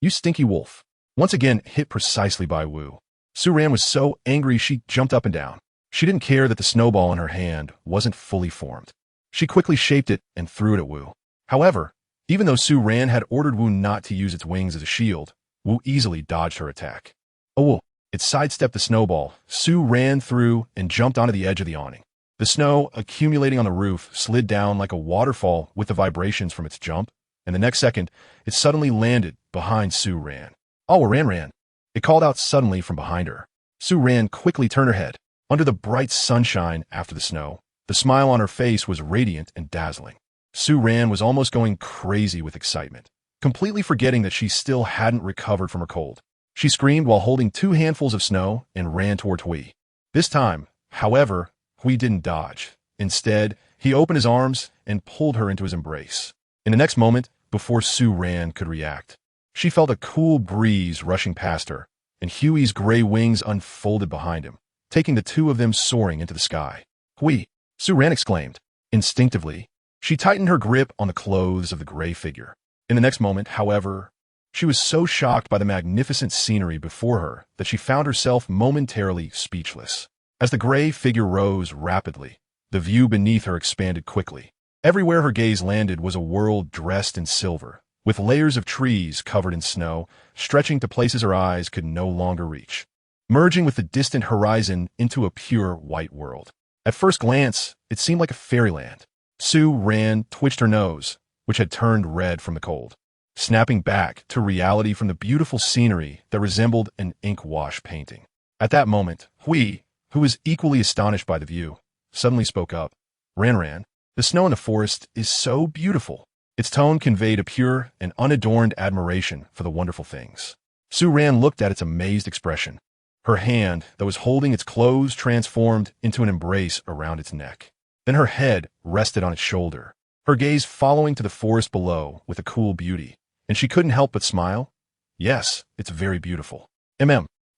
You stinky wolf. Once again, hit precisely by Woo. Sue Ran was so angry she jumped up and down. She didn't care that the snowball in her hand wasn't fully formed. She quickly shaped it and threw it at Woo. However, even though Sue Ran had ordered Woo not to use its wings as a shield, Woo easily dodged her attack. It sidestepped the snowball. Sue ran through and jumped onto the edge of the awning. The snow, accumulating on the roof, slid down like a waterfall with the vibrations from its jump, and the next second, it suddenly landed behind Sue Ran. Ran. It called out suddenly from behind her. Sue Ran quickly turned her head. Under the bright sunshine after the snow, the smile on her face was radiant and dazzling. Sue Ran was almost going crazy with excitement, completely forgetting that she still hadn't recovered from her cold. She screamed while holding 2 handfuls of snow and ran toward Hui. This time, however, Hui didn't dodge. Instead, he opened his arms and pulled her into his embrace. In the next moment, before Sue Ran could react, she felt a cool breeze rushing past her, and Huey's gray wings unfolded behind him, taking the 2 of them soaring into the sky. Hui! Sue Ran exclaimed. Instinctively, she tightened her grip on the clothes of the gray figure. In the next moment, however, she was so shocked by the magnificent scenery before her that she found herself momentarily speechless. As the gray figure rose rapidly, the view beneath her expanded quickly. Everywhere her gaze landed was a world dressed in silver, with layers of trees covered in snow, stretching to places her eyes could no longer reach, merging with the distant horizon into a pure white world. At first glance, it seemed like a fairyland. Sue Ran twitched her nose, which had turned red from the cold, snapping back to reality from the beautiful scenery that resembled an ink wash painting. At that moment, Hui, who was equally astonished by the view, suddenly spoke up. Ran, the snow in the forest is so beautiful. Its tone conveyed a pure and unadorned admiration for the wonderful things. Sue Ran looked at its amazed expression. Her hand that was holding its clothes transformed into an embrace around its neck. Then her head rested on its shoulder, her gaze following to the forest below with a cool beauty, and she couldn't help but smile. Yes, it's very beautiful.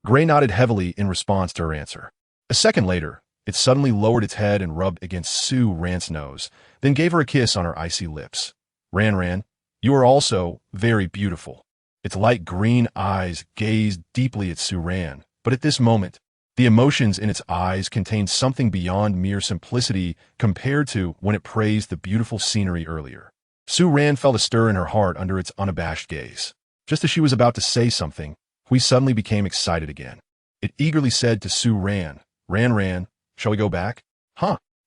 Gray nodded heavily in response to her answer. A second later, it suddenly lowered its head and rubbed against Sue Ran's nose, then gave her a kiss on her icy lips. Ran, you are also very beautiful. Its light green eyes gazed deeply at Sue Ran, but at this moment, the emotions in its eyes contained something beyond mere simplicity compared to when it praised the beautiful scenery earlier. Sue Ran felt a stir in her heart under its unabashed gaze. Just as she was about to say something, Hui suddenly became excited again. It eagerly said to Sue Ran, Ran, shall we go back?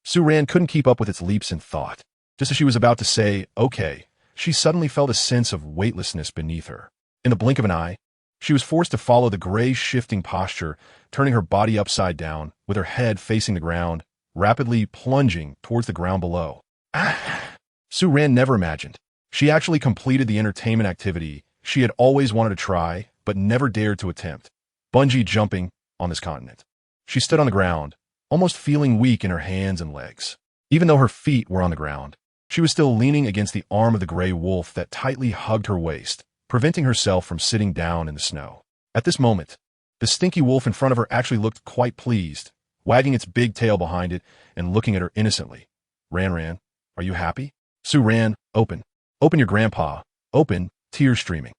Sue Ran couldn't keep up with its leaps in thought. Just as she was about to say, okay, she suddenly felt a sense of weightlessness beneath her. In the blink of an eye, she was forced to follow the gray shifting posture, turning her body upside down, with her head facing the ground, rapidly plunging towards the ground below. Sue Ran never imagined. She actually completed the entertainment activity she had always wanted to try, but never dared to attempt. Bungee jumping on this continent. She stood on the ground, almost feeling weak in her hands and legs. Even though her feet were on the ground, She was still leaning against the arm of the gray wolf that tightly hugged her waist, preventing herself from sitting down in the snow. At this moment, the stinky wolf in front of her actually looked quite pleased, wagging its big tail behind it and looking at her innocently. Ran, are you happy? Sue ran, open your grandpa, open, tears streaming.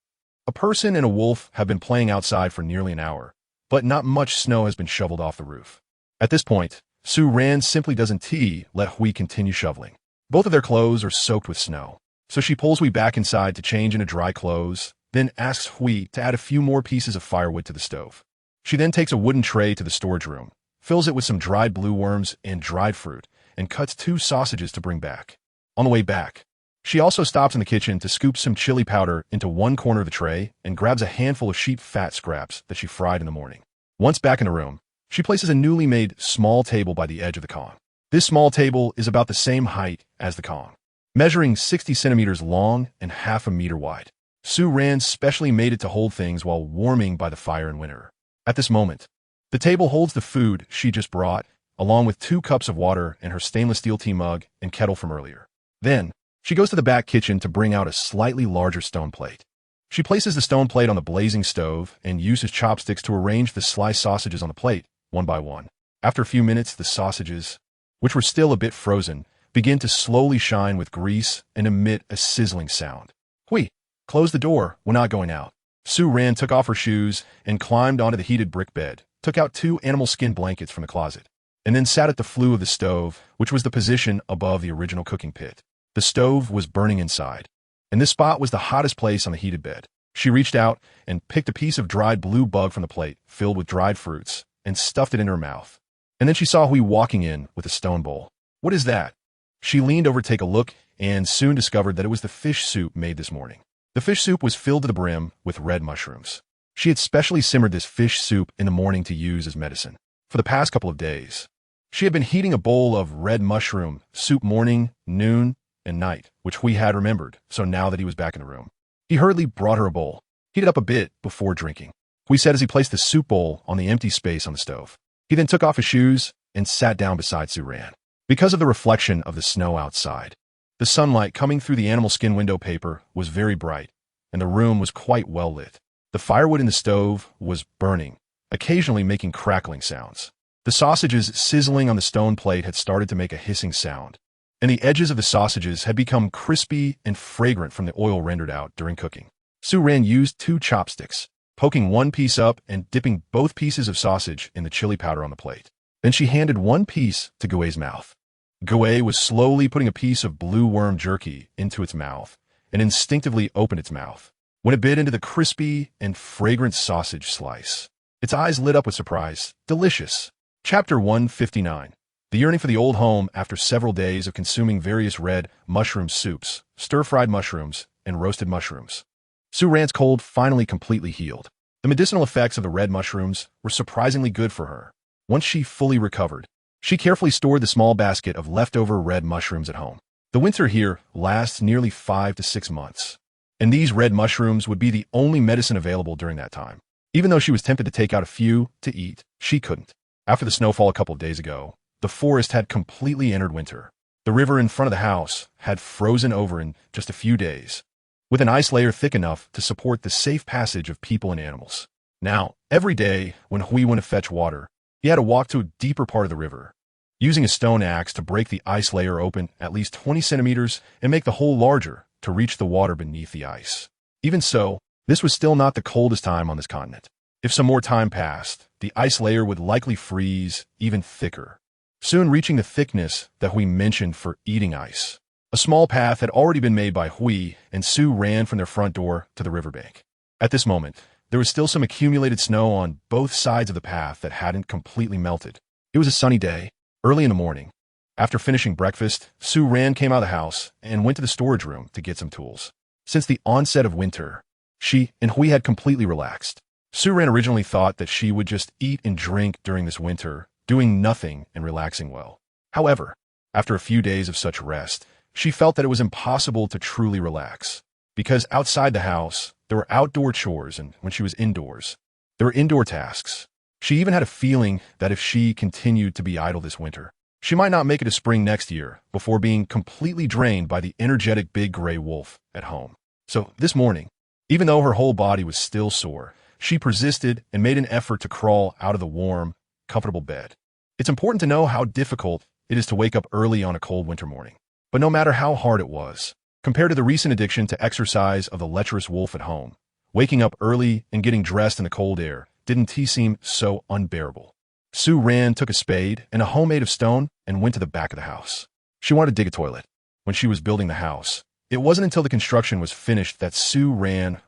A person and a wolf have been playing outside for nearly an hour, but not much snow has been shoveled off the roof. At this point, Sue Ran simply doesn't let Hui continue shoveling. Both of their clothes are soaked with snow, so she pulls Hui back inside to change into dry clothes, then asks Hui to add a few more pieces of firewood to the stove. She then takes a wooden tray to the storage room, fills it with some dried blue worms and dried fruit, and cuts 2 sausages to bring back. On the way back, she also stops in the kitchen to scoop some chili powder into one corner of the tray and grabs a handful of sheep fat scraps that she fried in the morning. Once back in the room, she places a newly made small table by the edge of the Kong. This small table is about the same height as the Kong, measuring 60 centimeters long and half a meter wide. Sue Ran specially made it to hold things while warming by the fire in winter. At this moment, the table holds the food she just brought, along with 2 cups of water and her stainless steel tea mug and kettle from earlier. Then, she goes to the back kitchen to bring out a slightly larger stone plate. She places the stone plate on the blazing stove and uses chopsticks to arrange the sliced sausages on the plate, one by one. After a few minutes, the sausages, which were still a bit frozen, begin to slowly shine with grease and emit a sizzling sound. Hui, close the door, we're not going out. Sue Ran took off her shoes and climbed onto the heated brick bed, took out 2 animal skin blankets from the closet, and then sat at the flue of the stove, which was the position above the original cooking pit. The stove was burning inside, and this spot was the hottest place on the heated bed. She reached out and picked a piece of dried blue bug from the plate, filled with dried fruits, and stuffed it in her mouth. And then she saw Hui walking in with a stone bowl. What is that? She leaned over to take a look and soon discovered that it was the fish soup made this morning. The fish soup was filled to the brim with red mushrooms. She had specially simmered this fish soup in the morning to use as medicine. For the past couple of days, she had been heating a bowl of red mushroom soup morning, noon, and night, which Hui had remembered, so now that he was back in the room, he hurriedly brought her a bowl, heated up a bit before drinking. Hui said as he placed the soup bowl on the empty space on the stove. He then took off his shoes and sat down beside Sue Ran. Because of the reflection of the snow outside, the sunlight coming through the animal skin window paper was very bright, and the room was quite well lit. The firewood in the stove was burning, occasionally making crackling sounds. The sausages sizzling on the stone plate had started to make a hissing sound, and the edges of the sausages had become crispy and fragrant from the oil rendered out during cooking. Sue Ran used 2 chopsticks, poking one piece up and dipping both pieces of sausage in the chili powder on the plate. Then she handed one piece to Gui's mouth. Gui was slowly putting a piece of blue worm jerky into its mouth and instinctively opened its mouth when it bit into the crispy and fragrant sausage slice. Its eyes lit up with surprise. Delicious. Chapter 159. The yearning for the old home after several days of consuming various red mushroom soups, stir-fried mushrooms, and roasted mushrooms. Sue Ran's cold finally completely healed. The medicinal effects of the red mushrooms were surprisingly good for her. Once she fully recovered, she carefully stored the small basket of leftover red mushrooms at home. The winter here lasts nearly 5 to 6 months, and these red mushrooms would be the only medicine available during that time. Even though she was tempted to take out a few to eat, she couldn't. After the snowfall a couple of days ago, the forest had completely entered winter. The river in front of the house had frozen over in just a few days, with an ice layer thick enough to support the safe passage of people and animals. Now, every day, when Hui went to fetch water, he had to walk to a deeper part of the river, using a stone axe to break the ice layer open at least 20 centimeters and make the hole larger to reach the water beneath the ice. Even so, this was still not the coldest time on this continent. If some more time passed, the ice layer would likely freeze even thicker, soon reaching the thickness that Hui mentioned for eating ice. A small path had already been made by Hui, and Sue ran from their front door to the riverbank. At this moment, there was still some accumulated snow on both sides of the path that hadn't completely melted. It was a sunny day, early in the morning. After finishing breakfast, Sue Ran came out of the house and went to the storage room to get some tools. Since the onset of winter, she and Hui had completely relaxed. Sue Ran originally thought that she would just eat and drink during this winter, doing nothing and relaxing well. However, after a few days of such rest, she felt that it was impossible to truly relax, because outside the house, there were outdoor chores, and when she was indoors, there were indoor tasks. She even had a feeling that if she continued to be idle this winter, She might not make it to spring next year before being completely drained by the energetic big gray wolf at home. So this morning, even though her whole body was still sore, she persisted and made an effort to crawl out of the warm, comfortable bed. It's important to know how difficult it is to wake up early on a cold winter morning. But no matter how hard it was, compared to the recent addiction to exercise of the lecherous wolf at home, waking up early and getting dressed in the cold air didn't seem so unbearable. Sue ran, took a spade and a hoe made of stone, and went to the back of the house. She wanted to dig a toilet. When she was building the house, it wasn't until the construction was finished that Sue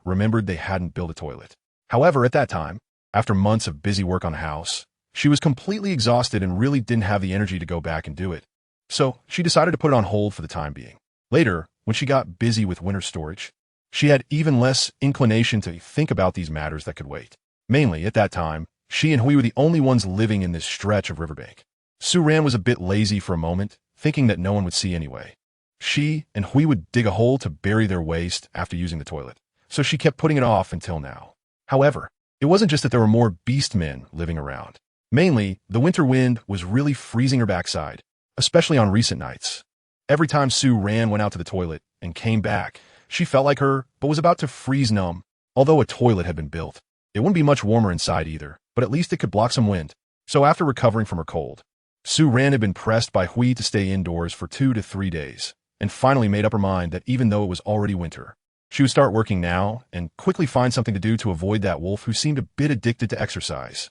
remembered they hadn't built a toilet. However, at that time, after months of busy work on the house, she was completely exhausted and really didn't have the energy to go back and do it. So she decided to put it on hold for the time being. Later, when she got busy with winter storage, she had even less inclination to think about these matters that could wait. Mainly, at that time, she and Hui were the only ones living in this stretch of riverbank. Sue was a bit lazy for a moment, thinking that no one would see anyway. She and Hui would dig a hole to bury their waste after using the toilet, so she kept putting it off until now. However, it wasn't just that there were more beast men living around. Mainly, the winter wind was really freezing her backside, especially on recent nights. Every time Sue went out to the toilet and came back, she felt like her, but was about to freeze numb. Although a toilet had been built, it wouldn't be much warmer inside either, but at least it could block some wind. So after recovering from her cold, Sue had been pressed by Hui to stay indoors for 2 to 3 days, and finally made up her mind that even though it was already winter, she would start working now and quickly find something to do to avoid that wolf who seemed a bit addicted to exercise.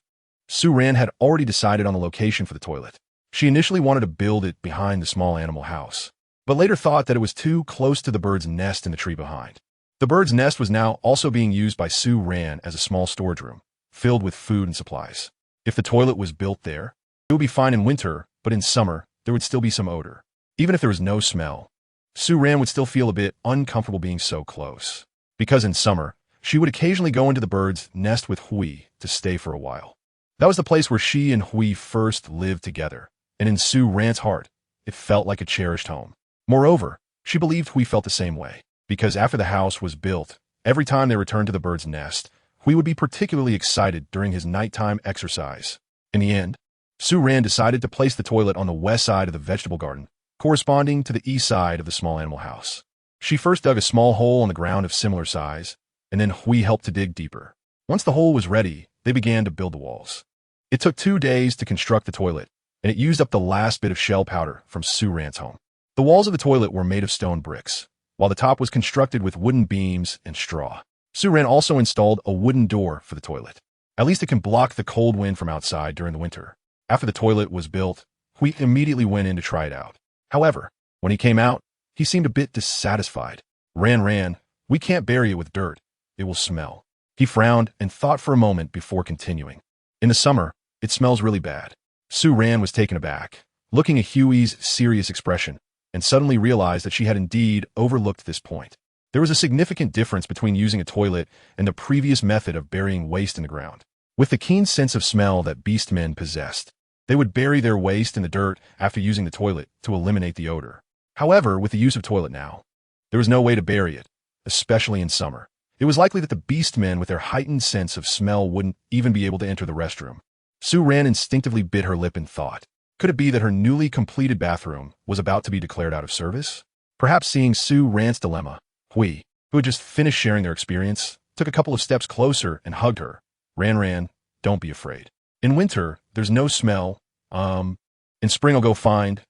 Sue had already decided on the location for the toilet. She initially wanted to build it behind the small animal house, but later thought that it was too close to the bird's nest in the tree behind. The bird's nest was now also being used by Sue as a small storage room, filled with food and supplies. If the toilet was built there, it would be fine in winter, but in summer, there would still be some odor. Even if there was no smell, Sue would still feel a bit uncomfortable being so close. Because in summer, she would occasionally go into the bird's nest with Hui to stay for a while. That was the place where she and Hui first lived together, and in Sue's heart, it felt like a cherished home. Moreover, she believed Hui felt the same way, because after the house was built, every time they returned to the bird's nest, Hui would be particularly excited during his nighttime exercise. In the end, Sue decided to place the toilet on the west side of the vegetable garden, corresponding to the east side of the small animal house. She first dug a small hole on the ground of similar size, and then Hui helped to dig deeper. Once the hole was ready, they began to build the walls. It took 2 days to construct the toilet, and it used up the last bit of shell powder from Sue's home. The walls of the toilet were made of stone bricks, while the top was constructed with wooden beams and straw. Sue also installed a wooden door for the toilet. At least it can block the cold wind from outside during the winter. After the toilet was built, Hui immediately went in to try it out. However, when he came out, he seemed a bit dissatisfied. We can't bury it with dirt. It will smell. He frowned and thought for a moment before continuing. In the summer, it smells really bad. Sue was taken aback, looking at Huey's serious expression, and suddenly realized that she had indeed overlooked this point. There was a significant difference between using a toilet and the previous method of burying waste in the ground. With the keen sense of smell that beast men possessed, they would bury their waste in the dirt after using the toilet to eliminate the odor. However, with the use of toilet now, there was no way to bury it, especially in summer. It was likely that the beast men with their heightened sense of smell wouldn't even be able to enter the restroom. Sue instinctively bit her lip and thought, could it be that her newly completed bathroom was about to be declared out of service? Perhaps seeing Sue's dilemma, Hui, who had just finished sharing their experience, took a couple of steps closer and hugged her. Don't be afraid. In winter, there's no smell. In spring I'll go find,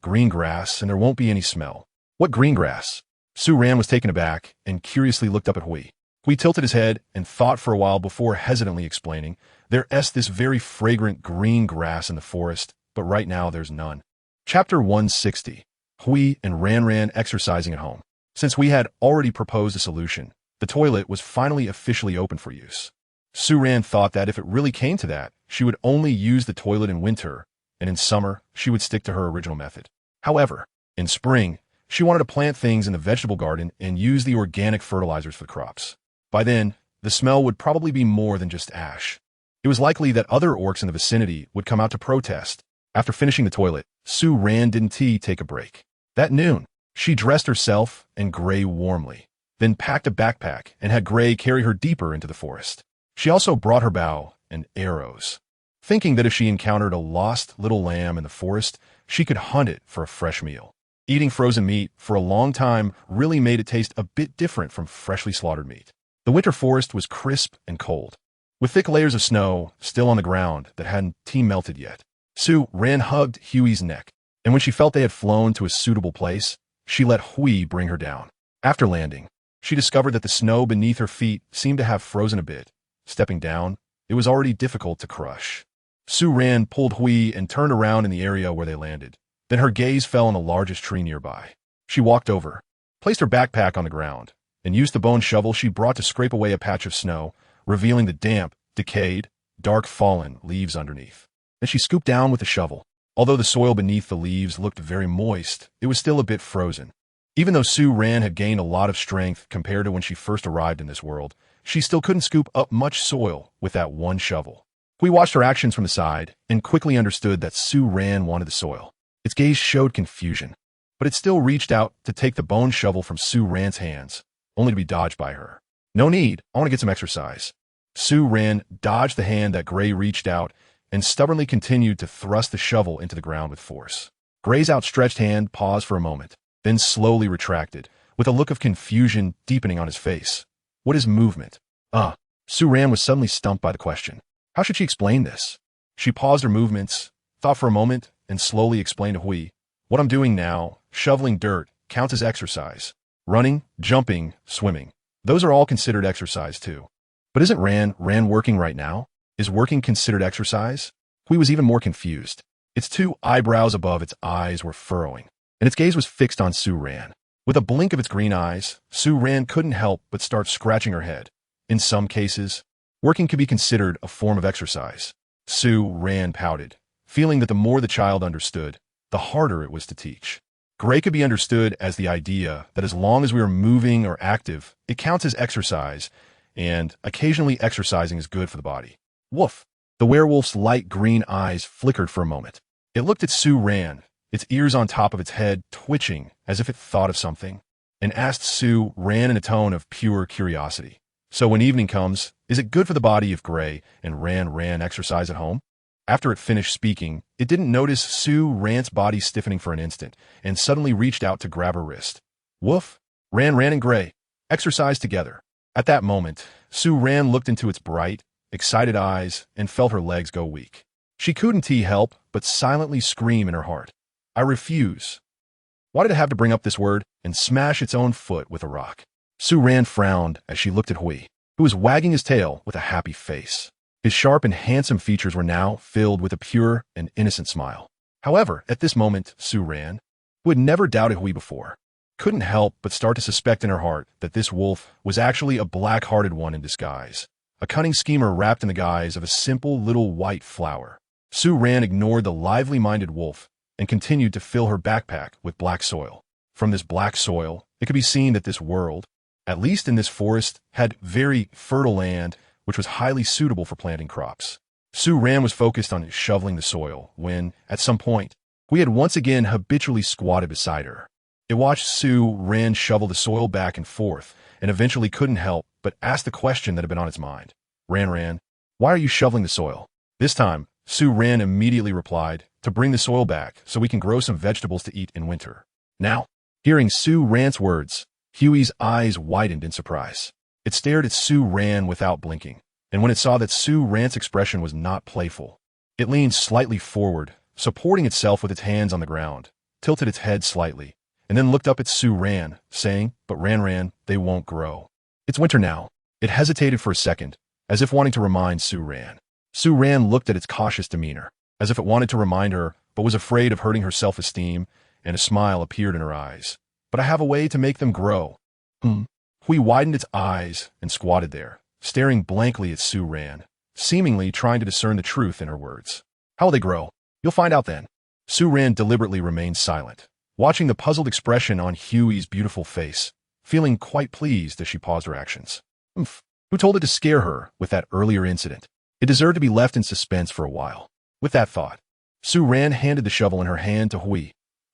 green grass and there won't be any smell. What green grass? Sue was taken aback and curiously looked up at Hui. Hui tilted his head and thought for a while before hesitantly explaining, there's this very fragrant green grass in the forest, but right now there's none. Chapter 160. Hui and Ran exercising at home. Since we had already proposed a solution, the toilet was finally officially open for use. Sue thought that if it really came to that, she would only use the toilet in winter, and in summer, she would stick to her original method. However, in spring, she wanted to plant things in the vegetable garden and use the organic fertilizers for the crops. By then, the smell would probably be more than just ash. It was likely that other orcs in the vicinity would come out to protest. After finishing the toilet, Sue didn't take a break. That noon, she dressed herself and Gray warmly, then packed a backpack and had Gray carry her deeper into the forest. She also brought her bow and arrows. thinking that if she encountered a lost little lamb in the forest, she could hunt it for a fresh meal. Eating frozen meat for a long time really made it taste a bit different from freshly slaughtered meat. The winter forest was crisp and cold, with thick layers of snow still on the ground that hadn't melted yet. Sue hugged Huey's neck, and when she felt they had flown to a suitable place, she let Huey bring her down. After landing, she discovered that the snow beneath her feet seemed to have frozen a bit. Stepping down, it was already difficult to crush. Sue pulled Huey and turned around in the area where they landed. Then her gaze fell on the largest tree nearby. She walked over, placed her backpack on the ground, and used the bone shovel she brought to scrape away a patch of snow, revealing the damp, decayed, dark fallen leaves underneath. Then she scooped down with the shovel. Although the soil beneath the leaves looked very moist, it was still a bit frozen. Even though Sue had gained a lot of strength compared to when she first arrived in this world, she still couldn't scoop up much soil with that one shovel. We watched her actions from the side and quickly understood that Sue wanted the soil. Its gaze showed confusion, but it still reached out to take the bone shovel from Sue hands, only to be dodged by her. No need, I want to get some exercise. Sue dodged the hand that Gray reached out and stubbornly continued to thrust the shovel into the ground with force. Gray's outstretched hand paused for a moment, then slowly retracted, with a look of confusion deepening on his face. What is movement? Sue was suddenly stumped by the question. How should she explain this? She paused her movements, thought for a moment, and slowly explained to Hui, what I'm doing now, shoveling dirt, counts as exercise. Running, jumping, swimming. Those are all considered exercise too. But isn't Ran working right now? Is working considered exercise? Hui was even more confused. Its two eyebrows above its eyes were furrowing, and its gaze was fixed on Sue With a blink of its green eyes, Sue couldn't help but start scratching her head. In some cases, working could be considered a form of exercise. Sue pouted, feeling that the more the child understood, the harder it was to teach. Gray could be understood as the idea that as long as we are moving or active, it counts as exercise, and occasionally exercising is good for the body. Woof! The werewolf's light green eyes flickered for a moment. It looked at Sue its ears on top of its head twitching as if it thought of something, and asked Sue in a tone of pure curiosity. So when evening comes, is it good for the body if Gray and Ran exercise at home? After it finished speaking, it didn't notice Sue's body stiffening for an instant, and suddenly reached out to grab her wrist. Woof! Ran and Gray exercised together. At that moment, Sue looked into its bright, excited eyes and felt her legs go weak. She couldn't help but silently scream in her heart. I refuse. Why did it have to bring up this word and smash its own foot with a rock? Sue frowned as she looked at Hui, who was wagging his tail with a happy face. His sharp and handsome features were now filled with a pure and innocent smile. However, at this moment, Sue who had never doubted Hui before, couldn't help but start to suspect in her heart that this wolf was actually a black-hearted one in disguise, a cunning schemer wrapped in the guise of a simple little white flower. Sue ignored the lively-minded wolf and continued to fill her backpack with black soil. From this black soil, it could be seen that this world, at least in this forest, had very fertile land which was highly suitable for planting crops. Sue was focused on shoveling the soil when, at some point, we had once again habitually squatted beside her. It watched Sue shovel the soil back and forth, and eventually couldn't help but ask the question that had been on its mind. Ran, why are you shoveling the soil? This time, Sue immediately replied, to bring the soil back so we can grow some vegetables to eat in winter. Now, hearing Sue's words, Huey's eyes widened in surprise. It stared at Sue without blinking, and when it saw that Sue's expression was not playful, it leaned slightly forward, supporting itself with its hands on the ground, tilted its head slightly, and then looked up at Sue saying, but Ran, they won't grow. It's winter now. It hesitated for a second, as if wanting to remind Sue Sue looked at its cautious demeanor, as if it wanted to remind her, but was afraid of hurting her self-esteem, and a smile appeared in her eyes. But I have a way to make them grow. Hui widened its eyes and squatted there, staring blankly at Sue seemingly trying to discern the truth in her words. How will they grow? You'll find out then. Sue deliberately remained silent, watching the puzzled expression on Huey's beautiful face, feeling quite pleased as she paused her actions. Who told it to scare her with that earlier incident? It deserved to be left in suspense for a while. With that thought, Sue handed the shovel in her hand to Hui.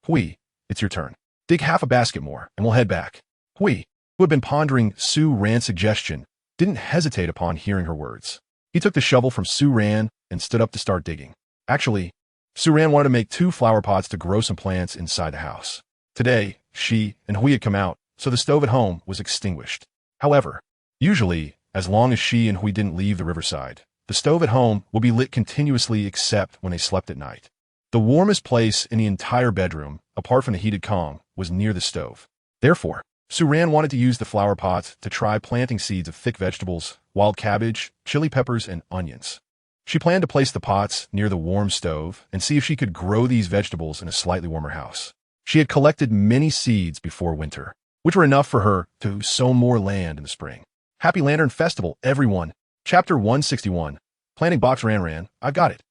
Hui, it's your turn. Dig half a basket more, and we'll head back. Hui, who had been pondering Sue's suggestion, didn't hesitate upon hearing her words. He took the shovel from Sue and and stood up to start digging. Actually, Sue-Ran wanted to make 2 flower pots to grow some plants inside the house. Today, she and Hui had come out, so the stove at home was extinguished. However, usually, as long as she and Hui didn't leave the riverside, the stove at home would be lit continuously except when they slept at night. The warmest place in the entire bedroom, apart from the heated Kong, was near the stove. Therefore, Sue-Ran wanted to use the flower pots to try planting seeds of thick vegetables, wild cabbage, chili peppers, and onions. She planned to place the pots near the warm stove and see if she could grow these vegetables in a slightly warmer house. She had collected many seeds before winter, which were enough for her to sow more land in the spring. Happy Lantern Festival, everyone! Chapter 161. Planting Box Ran, I've got it.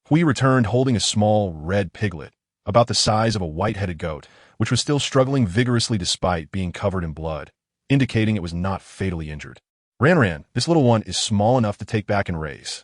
Hui returned holding a small red piglet, about the size of a white-headed goat, which was still struggling vigorously despite being covered in blood, indicating it was not fatally injured. Ran, this little one is small enough to take back and raise.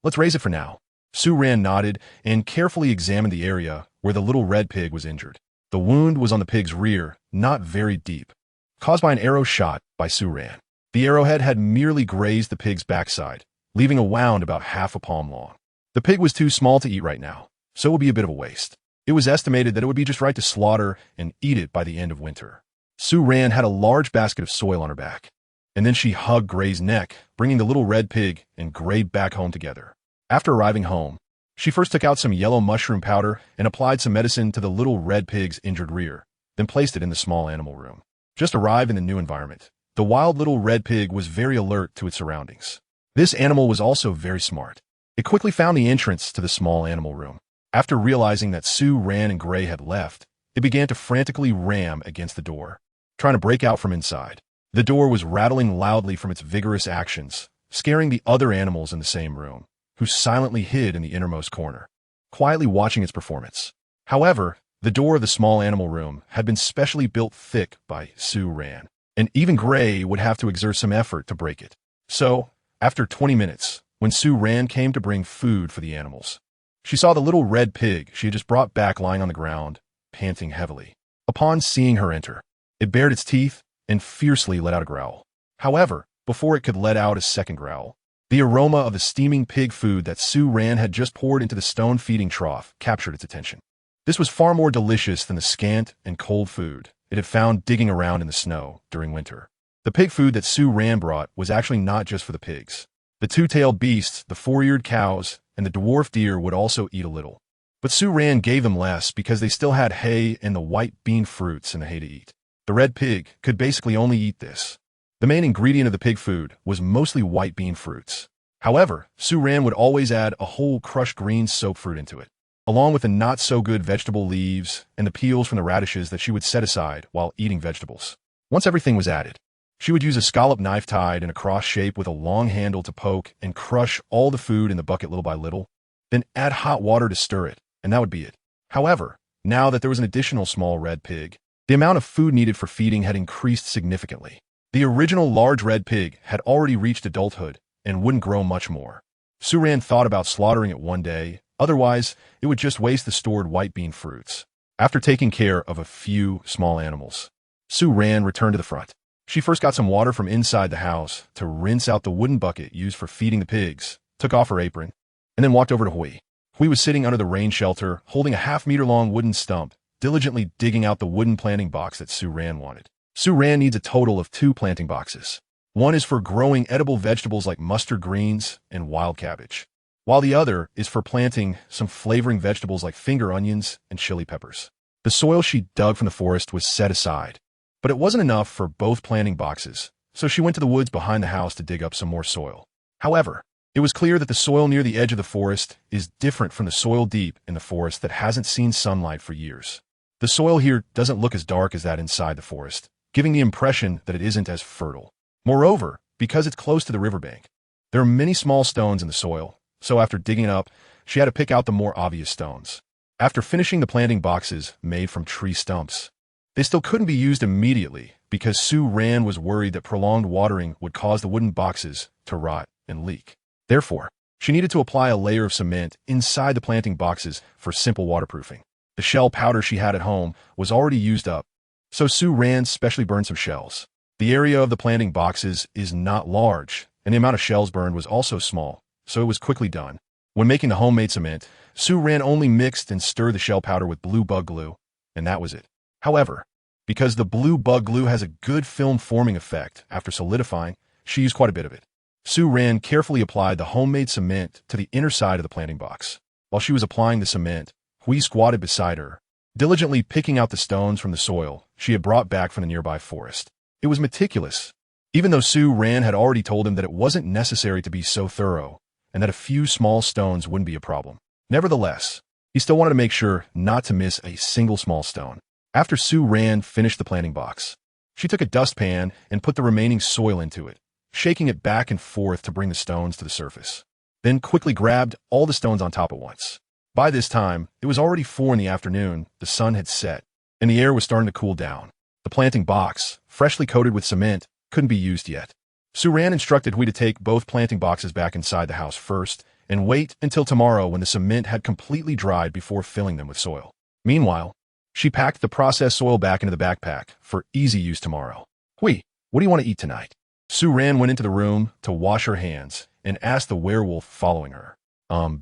Let's raise it for now. Sue-Ran nodded and carefully examined the area where the little red pig was injured. The wound was on the pig's rear, not very deep, caused by an arrow shot by Sue-Ran. The arrowhead had merely grazed the pig's backside, leaving a wound about half a palm long. The pig was too small to eat right now, so it would be a bit of a waste. It was estimated that it would be just right to slaughter and eat it by the end of winter. Sue-Ran had a large basket of soil on her back, and then she hugged Gray's neck, bringing the little red pig and Gray back home together. After arriving home, she first took out some yellow mushroom powder and applied some medicine to the little red pig's injured rear, then placed it in the small animal room. Just arrived in the new environment, the wild little red pig was very alert to its surroundings. This animal was also very smart. It quickly found the entrance to the small animal room. After realizing that Sue-Ran and Gray had left, it began to frantically ram against the door, trying to break out from inside. The door was rattling loudly from its vigorous actions, scaring the other animals in the same room, who silently hid in the innermost corner, quietly watching its performance. However, the door of the small animal room had been specially built thick by Sue-Ran, and even Gray would have to exert some effort to break it. So, after 20 minutes, when Sue-Ran came to bring food for the animals, she saw the little red pig she had just brought back lying on the ground, panting heavily. Upon seeing her enter, it bared its teeth and fiercely let out a growl. However, before it could let out a second growl, the aroma of the steaming pig food that Sue-Ran had just poured into the stone feeding trough captured its attention. This was far more delicious than the scant and cold food it had found digging around in the snow during winter. The pig food that Sue-Ran brought was actually not just for the pigs. The two-tailed beasts, the four-eared cows, and the dwarf deer would also eat a little. But Sue-Ran gave them less because they still had hay and the white bean fruits in the hay to eat. The red pig could basically only eat this. The main ingredient of the pig food was mostly white bean fruits. However, Sue-Ran would always add a whole crushed green soap fruit into it, along with the not-so-good vegetable leaves and the peels from the radishes that she would set aside while eating vegetables. Once everything was added, she would use a scallop knife tied in a cross shape with a long handle to poke and crush all the food in the bucket little by little, then add hot water to stir it, and that would be it. However, now that there was an additional small red pig, the amount of food needed for feeding had increased significantly. The original large red pig had already reached adulthood and wouldn't grow much more. Sue-Ran thought about slaughtering it one day, otherwise it would just waste the stored white bean fruits. After taking care of a few small animals, Sue-Ran returned to the front. She first got some water from inside the house to rinse out the wooden bucket used for feeding the pigs, took off her apron, and then walked over to Hui. Hui was sitting under the rain shelter, holding a half-meter-long wooden stump, diligently digging out the wooden planting box that Sue-Ran wanted. Sue-Ran needs a total of 2 planting boxes. One is for growing edible vegetables like mustard greens and wild cabbage, while the other is for planting some flavoring vegetables like finger onions and chili peppers. The soil she dug from the forest was set aside, but it wasn't enough for both planting boxes, so she went to the woods behind the house to dig up some more soil. However, it was clear that the soil near the edge of the forest is different from the soil deep in the forest that hasn't seen sunlight for years. The soil here doesn't look as dark as that inside the forest, giving the impression that it isn't as fertile. Moreover, because it's close to the riverbank, there are many small stones in the soil, so after digging it up, she had to pick out the more obvious stones. After finishing the planting boxes made from tree stumps, they still couldn't be used immediately because Sue-Ran was worried that prolonged watering would cause the wooden boxes to rot and leak. Therefore, she needed to apply a layer of cement inside the planting boxes for simple waterproofing. The shell powder she had at home was already used up, so Sue-Ran specially burned some shells. The area of the planting boxes is not large, and the amount of shells burned was also small, so it was quickly done. When making the homemade cement, Sue Ran only mixed and stirred the shell powder with blue bug glue, and that was it. However, because the blue bug glue has a good film-forming effect after solidifying, she used quite a bit of it. Sue Ran carefully applied the homemade cement to the inner side of the planting box. While she was applying the cement, Hui squatted beside her, diligently picking out the stones from the soil she had brought back from the nearby forest. It was meticulous, even though Sue Ran had already told him that it wasn't necessary to be so thorough, and that a few small stones wouldn't be a problem. Nevertheless, he still wanted to make sure not to miss a single small stone. After Sue Ran finished the planting box, she took a dustpan and put the remaining soil into it, shaking it back and forth to bring the stones to the surface. Then quickly grabbed all the stones on top at once. By this time, it was already 4 in the afternoon, the sun had set, and the air was starting to cool down. The planting box, freshly coated with cement, couldn't be used yet. Sue Ran instructed Hui to take both planting boxes back inside the house first and wait until tomorrow when the cement had completely dried before filling them with soil. Meanwhile, she packed the processed soil back into the backpack for easy use tomorrow. Hui, what do you want to eat tonight? Sue Ran went into the room to wash her hands and asked the werewolf following her.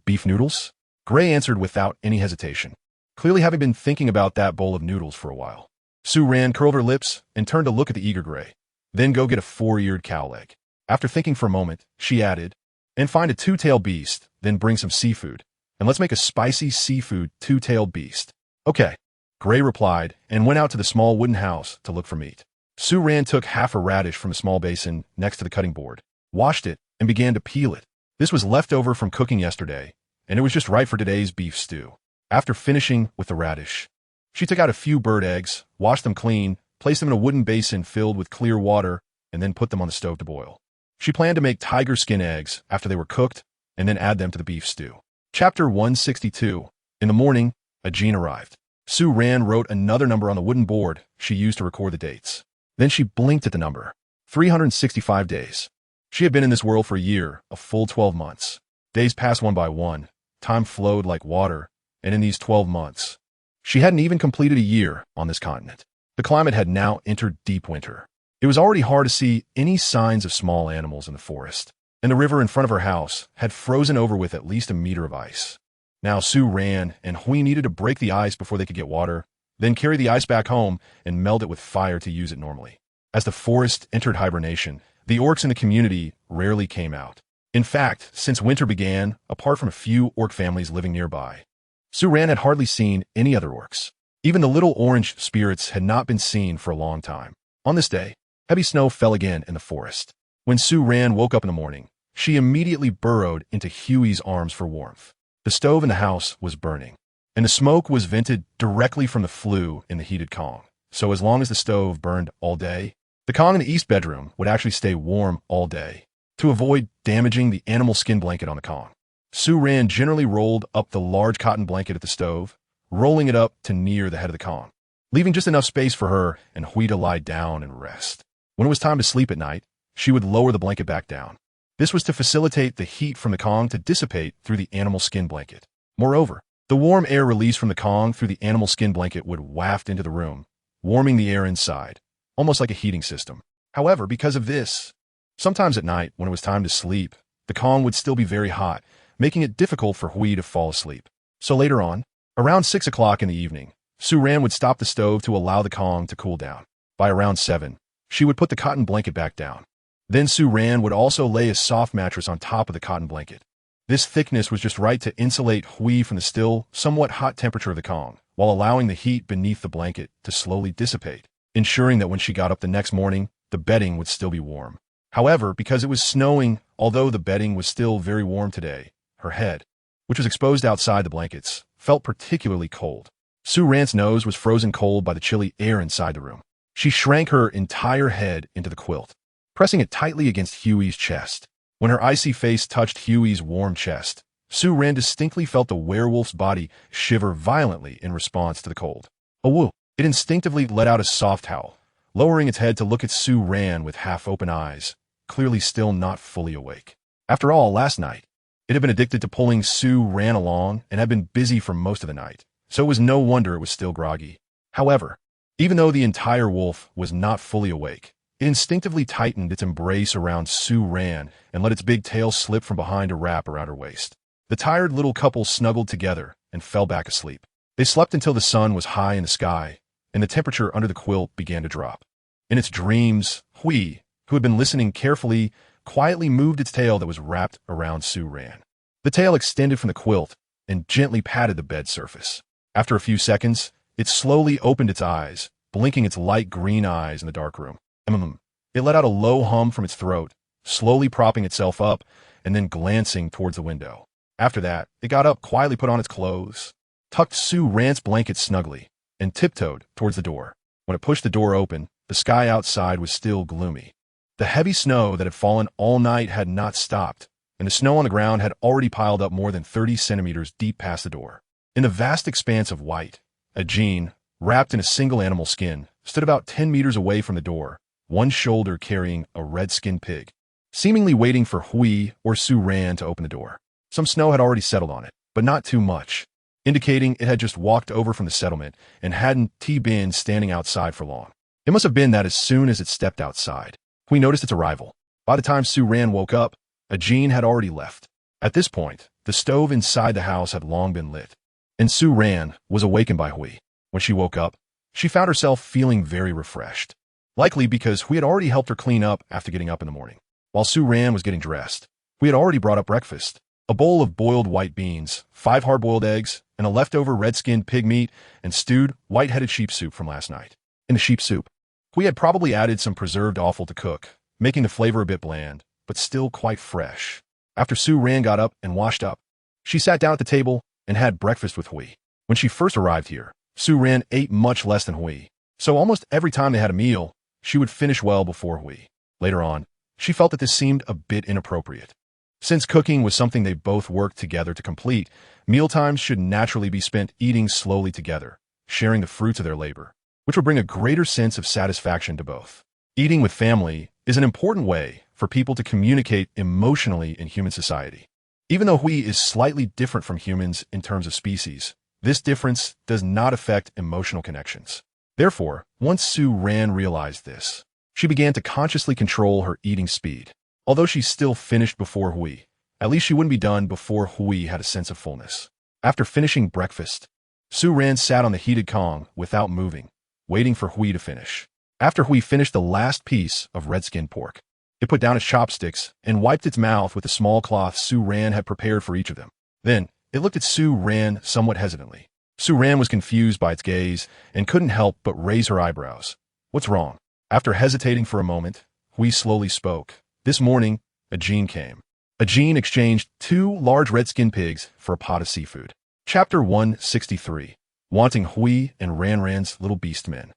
Beef noodles? Gray answered without any hesitation, clearly having been thinking about that bowl of noodles for a while. Sue Ran curled her lips and turned to look at the eager Gray. Then go get a 4-eared cow leg. After thinking for a moment, she added, and find a 2-tailed beast, then bring some seafood. And let's make a spicy seafood 2-tailed beast. Okay, Gray replied and went out to the small wooden house to look for meat. Sue Ran took half a radish from a small basin next to the cutting board, washed it, and began to peel it. This was left over from cooking yesterday, and it was just right for today's beef stew. After finishing with the radish, she took out a few bird eggs, washed them clean, placed them in a wooden basin filled with clear water, and then put them on the stove to boil. She planned to make tiger skin eggs after they were cooked, and then add them to the beef stew. Chapter 162. In the morning, a gene arrived. Sue Ran wrote another number on the wooden board she used to record the dates. Then she blinked at the number. 365 days. She had been in this world for a year, a full 12 months. Days passed one by one. Time flowed like water, and in these 12 months, she hadn't even completed a year on this continent. The climate had now entered deep winter. It was already hard to see any signs of small animals in the forest, and the river in front of her house had frozen over with at least a meter of ice. Now Sue Ran and Hui needed to break the ice before they could get water, then carry the ice back home and melt it with fire to use it normally. As the forest entered hibernation, the orcs in the community rarely came out. In fact, since winter began, apart from a few orc families living nearby, Sue Ran had hardly seen any other orcs. Even the little orange spirits had not been seen for a long time. On this day, heavy snow fell again in the forest. When Sue Ran woke up in the morning, she immediately burrowed into Huey's arms for warmth. The stove in the house was burning, and the smoke was vented directly from the flue in the heated Kong. So as long as the stove burned all day, the Kong in the east bedroom would actually stay warm all day. To avoid damaging the animal skin blanket on the Kong, Sue Ran generally rolled up the large cotton blanket at the stove, rolling it up to near the head of the Kong, leaving just enough space for her and Hui to lie down and rest. When it was time to sleep at night, she would lower the blanket back down. This was to facilitate the heat from the Kong to dissipate through the animal skin blanket. Moreover, the warm air released from the Kong through the animal skin blanket would waft into the room, warming the air inside, almost like a heating system. However, because of this, sometimes at night, when it was time to sleep, the Kong would still be very hot, making it difficult for Hui to fall asleep. So later on, around 6 o'clock in the evening, Sue Ran would stop the stove to allow the Kong to cool down. By around 7, she would put the cotton blanket back down. Then Sue Ran would also lay a soft mattress on top of the cotton blanket. This thickness was just right to insulate Hui from the still, somewhat hot temperature of the Kong, while allowing the heat beneath the blanket to slowly dissipate, ensuring that when she got up the next morning, the bedding would still be warm. However, because it was snowing, although the bedding was still very warm today, her head, which was exposed outside the blankets, felt particularly cold. Sue Ran's nose was frozen cold by the chilly air inside the room. She shrank her entire head into the quilt, pressing it tightly against Huey's chest. When her icy face touched Huey's warm chest, Sue Ran distinctly felt the werewolf's body shiver violently in response to the cold. Awoo! It instinctively let out a soft howl, lowering its head to look at Sue Ran with half-open eyes, clearly still not fully awake. After all, last night, it had been addicted to pulling Sue Ran along and had been busy for most of the night, so it was no wonder it was still groggy. However, even though the entire wolf was not fully awake, it instinctively tightened its embrace around Sue Ran and let its big tail slip from behind to wrap around her waist. The tired little couple snuggled together and fell back asleep. They slept until the sun was high in the sky, and the temperature under the quilt began to drop. In its dreams, Hui, who had been listening carefully, quietly moved its tail that was wrapped around Su Ran. The tail extended from the quilt and gently patted the bed surface. After a few seconds, it slowly opened its eyes, blinking its light green eyes in the dark room. It let out a low hum from its throat, slowly propping itself up and then glancing towards the window. After that, it got up, quietly put on its clothes, tucked Su Ran's blanket snugly, and tiptoed towards the door. When it pushed the door open, the sky outside was still gloomy. The heavy snow that had fallen all night had not stopped, and the snow on the ground had already piled up more than 30 centimeters deep past the door. In the vast expanse of white, a Jean, wrapped in a single animal skin, stood about 10 meters away from the door, one shoulder carrying a red-skinned pig, seemingly waiting for Hui or Su Ran to open the door. Some snow had already settled on it, but not too much, indicating it had just walked over from the settlement and hadn't been standing outside for long. It must have been that as soon as it stepped outside, Hui noticed its arrival. By the time Su Ran woke up, a Jean had already left. At this point, the stove inside the house had long been lit, and Su Ran was awakened by Hui. When she woke up, she found herself feeling very refreshed, likely because Hui had already helped her clean up after getting up in the morning. While Su Ran was getting dressed, Hui had already brought up breakfast: a bowl of boiled white beans, 5 hard-boiled eggs, and a leftover red-skinned pig meat and stewed white-headed sheep soup from last night. In the sheep soup, Hui had probably added some preserved offal to cook, making the flavor a bit bland, but still quite fresh. After Su Ran got up and washed up, she sat down at the table and had breakfast with Hui. When she first arrived here, Su Ran ate much less than Hui, so almost every time they had a meal, she would finish well before Hui. Later on, she felt that this seemed a bit inappropriate. Since cooking was something they both worked together to complete, mealtimes should naturally be spent eating slowly together, sharing the fruits of their labor, which would bring a greater sense of satisfaction to both. Eating with family is an important way for people to communicate emotionally in human society. Even though Hui is slightly different from humans in terms of species, this difference does not affect emotional connections. Therefore, once Su Ran realized this, she began to consciously control her eating speed. Although she still finished before Hui, at least she wouldn't be done before Hui had a sense of fullness. After finishing breakfast, Su Ran sat on the heated Kong without moving, waiting for Hui to finish. After Hui finished the last piece of red-skinned pork, it put down its chopsticks and wiped its mouth with the small cloth Su Ran had prepared for each of them. Then, it looked at Su Ran somewhat hesitantly. Su Ran was confused by its gaze and couldn't help but raise her eyebrows. "What's wrong?" After hesitating for a moment, Hui slowly spoke. "This morning, a Jean came. A Jean exchanged 2 large red-skinned pigs for a pot of seafood." Chapter 163. Wanting Hui and Ran's little beast men.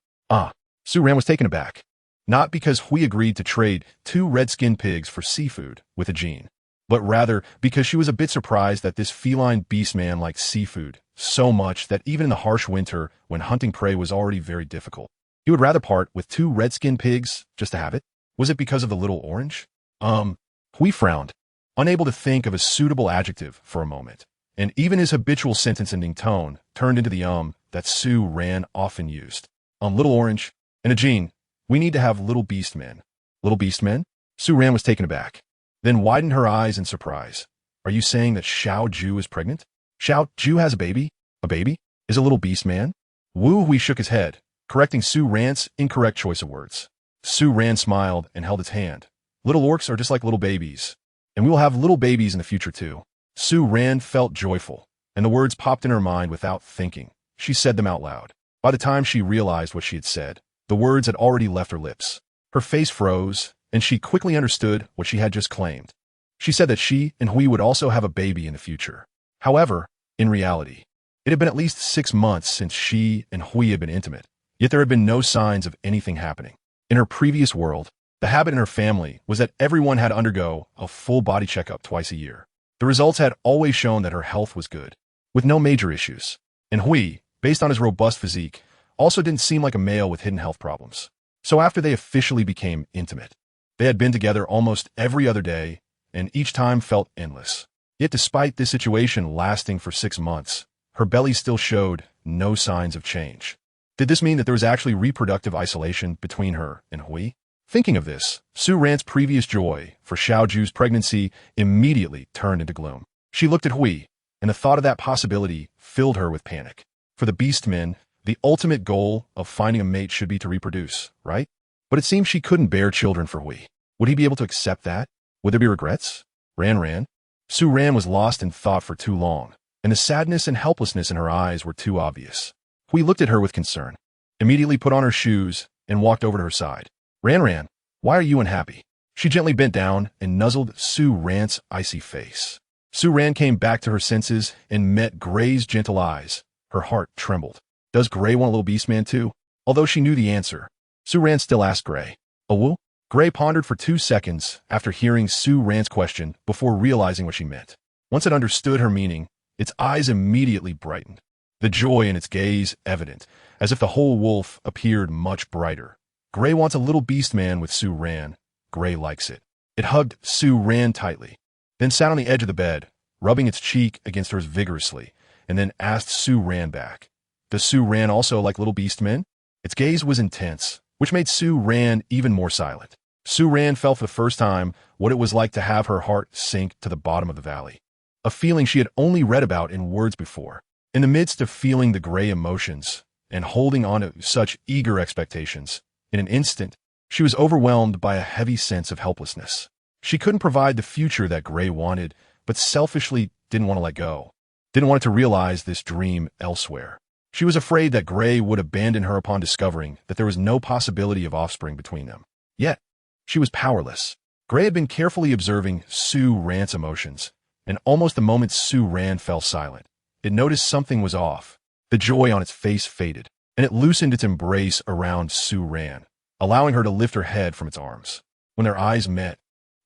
Su Ran was taken aback. Not because Hui agreed to trade 2 red-skinned pigs for seafood with a Jean, but rather because she was a bit surprised that this feline beastman liked seafood so much that even in the harsh winter, when hunting prey was already very difficult, he would rather part with 2 red-skinned pigs just to have it. Was it because of the little orange? Hui frowned, unable to think of a suitable adjective for a moment, and even his habitual sentence-ending tone turned into the that Su Ran often used. Little orange and a Jean. We need to have little beast men." "Little beast men?" Su Ran was taken aback, then widened her eyes in surprise. "Are you saying that Xiao Ju is pregnant? Xiao Ju has a baby? A baby? Is a little beast man?" Hui shook his head, correcting Su Ran's incorrect choice of words. Su Ran smiled and held its hand. "Little orcs are just like little babies, and we will have little babies in the future too." Su Ran felt joyful, and the words popped in her mind without thinking. She said them out loud. By the time she realized what she had said, the words had already left her lips. Her face froze, and she quickly understood what she had just claimed. She said that she and Hui would also have a baby in the future. However, in reality, it had been at least 6 months since she and Hui had been intimate, yet there had been no signs of anything happening. In her previous world, the habit in her family was that everyone had to undergo a full body checkup twice a year. The results had always shown that her health was good, with no major issues. And Hui, based on his robust physique, also didn't seem like a male with hidden health problems. So after they officially became intimate, they had been together almost every other day, and each time felt endless. Yet despite this situation lasting for 6 months, her belly still showed no signs of change. Did this mean that there was actually reproductive isolation between her and Hui? Thinking of this, Su Ran's previous joy for Xiao Ju's pregnancy immediately turned into gloom. She looked at Hui, and the thought of that possibility filled her with panic. For the beastmen, the ultimate goal of finding a mate should be to reproduce, right? But it seemed she couldn't bear children for Hui. Would he be able to accept that? Would there be regrets? Ran. Su Ran was lost in thought for too long, and the sadness and helplessness in her eyes were too obvious. Hui looked at her with concern, immediately put on her shoes, and walked over to her side. Ran, why are you unhappy? She gently bent down and nuzzled Su Ran's icy face. Su Ran came back to her senses and met Gray's gentle eyes. Her heart trembled. Does Gray want a little beastman too? Although she knew the answer, Su Ran still asked Gray. Oh, Gray pondered for 2 seconds after hearing Su Ran's question before realizing what she meant. Once it understood her meaning, its eyes immediately brightened, the joy in its gaze evident, as if the whole wolf appeared much brighter. Gray wants a little beastman with Su Ran. Gray likes it. It hugged Su Ran tightly, then sat on the edge of the bed, rubbing its cheek against hers vigorously, and then asked Su Ran back. Does Su Ran also like little beastmen? Its gaze was intense, which made Su Ran even more silent. Su Ran felt for the first time what it was like to have her heart sink to the bottom of the valley, a feeling she had only read about in words before. In the midst of feeling the Gray emotions and holding on to such eager expectations, in an instant, she was overwhelmed by a heavy sense of helplessness. She couldn't provide the future that Gray wanted, but selfishly didn't want to let go. Didn't want to realize this dream elsewhere. She was afraid that Gray would abandon her upon discovering that there was no possibility of offspring between them. Yet, she was powerless. Gray had been carefully observing Su Ran's emotions, and almost the moment Su Ran fell silent, it noticed something was off. The joy on its face faded, and it loosened its embrace around Su Ran, allowing her to lift her head from its arms. When their eyes met,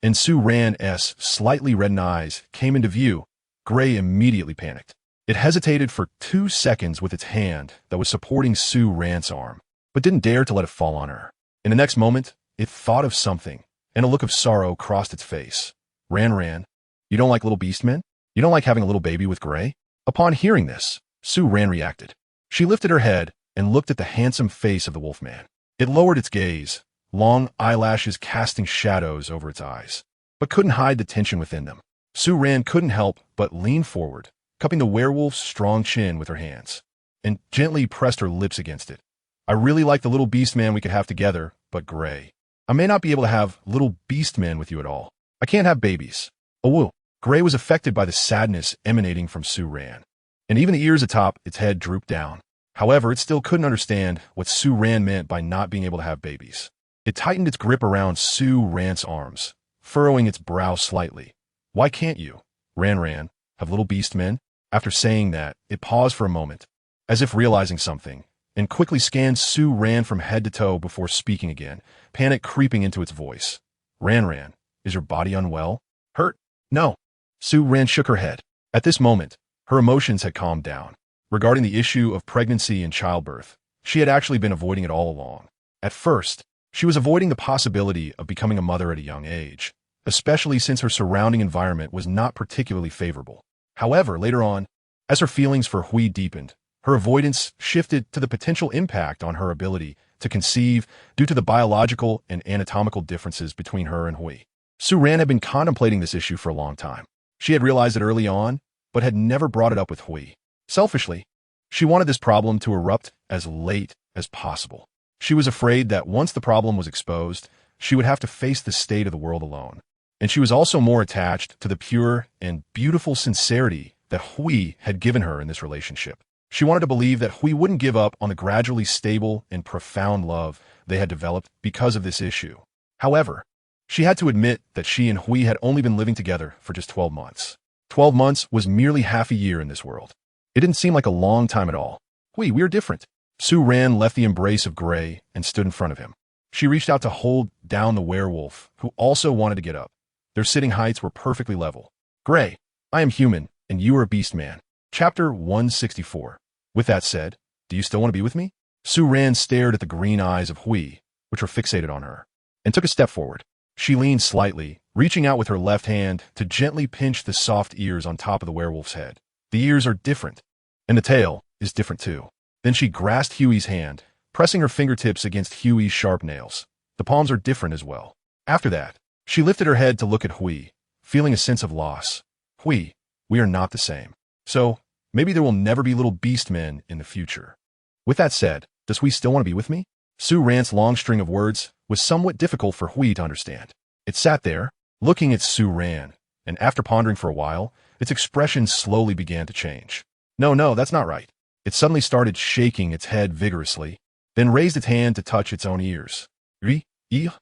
and Su Ran's slightly reddened eyes came into view, Gray immediately panicked. It hesitated for 2 seconds with its hand that was supporting Su Ran's arm, but didn't dare to let it fall on her. In the next moment, it thought of something, and a look of sorrow crossed its face. Ran, you don't like little beastmen? You don't like having a little baby with Gray? Upon hearing this, Su Ran reacted. She lifted her head and looked at the handsome face of the wolfman. It lowered its gaze, long eyelashes casting shadows over its eyes, but couldn't hide the tension within them. Su Ran couldn't help but lean forward, cupping the werewolf's strong chin with her hands, and gently pressed her lips against it. I really like the little beastman we could have together, but Gray, I may not be able to have little beastmen with you at all. I can't have babies. Oh, Gray was affected by the sadness emanating from Su Ran, and even the ears atop its head drooped down. However, it still couldn't understand what Su Ran meant by not being able to have babies. It tightened its grip around Su Ran's arms, furrowing its brow slightly. Why can't you, Ran, have little beastmen? After saying that, it paused for a moment, as if realizing something, and quickly scanned Su Ran from head to toe before speaking again, panic creeping into its voice. Ran, is your body unwell? Hurt? No. Su Ran shook her head. At this moment, her emotions had calmed down. Regarding the issue of pregnancy and childbirth, she had actually been avoiding it all along. At first, she was avoiding the possibility of becoming a mother at a young age, especially since her surrounding environment was not particularly favorable. However, later on, as her feelings for Hui deepened, her avoidance shifted to the potential impact on her ability to conceive due to the biological and anatomical differences between her and Hui. Su Ran had been contemplating this issue for a long time. She had realized it early on, but had never brought it up with Hui. Selfishly, she wanted this problem to erupt as late as possible. She was afraid that once the problem was exposed, she would have to face the state of the world alone. And she was also more attached to the pure and beautiful sincerity that Hui had given her in this relationship. She wanted to believe that Hui wouldn't give up on the gradually stable and profound love they had developed because of this issue. However, she had to admit that she and Hui had only been living together for just 12 months. 12 months was merely half a year in this world. It didn't seem like a long time at all. Hui, we are different. Su Ran left the embrace of Gray and stood in front of him. She reached out to hold down the werewolf, who also wanted to get up. Their sitting heights were perfectly level. Gray, I am human, and you are a beast man. Chapter 164. With that said, do you still want to be with me? Su Ran stared at the green eyes of Hui, which were fixated on her, and took a step forward. She leaned slightly, reaching out with her left hand to gently pinch the soft ears on top of the werewolf's head. The ears are different, and the tail is different too. Then she grasped Huey's hand, pressing her fingertips against Huey's sharp nails. The palms are different as well. After that, she lifted her head to look at Hui, feeling a sense of loss. Hui, we are not the same. So, maybe there will never be little beast men in the future. With that said, does Hui still want to be with me? Su Ran's long string of words was somewhat difficult for Hui to understand. It sat there, looking at Su Ran, and after pondering for a while, its expression slowly began to change. No, that's not right. It suddenly started shaking its head vigorously, then raised its hand to touch its own ears. Little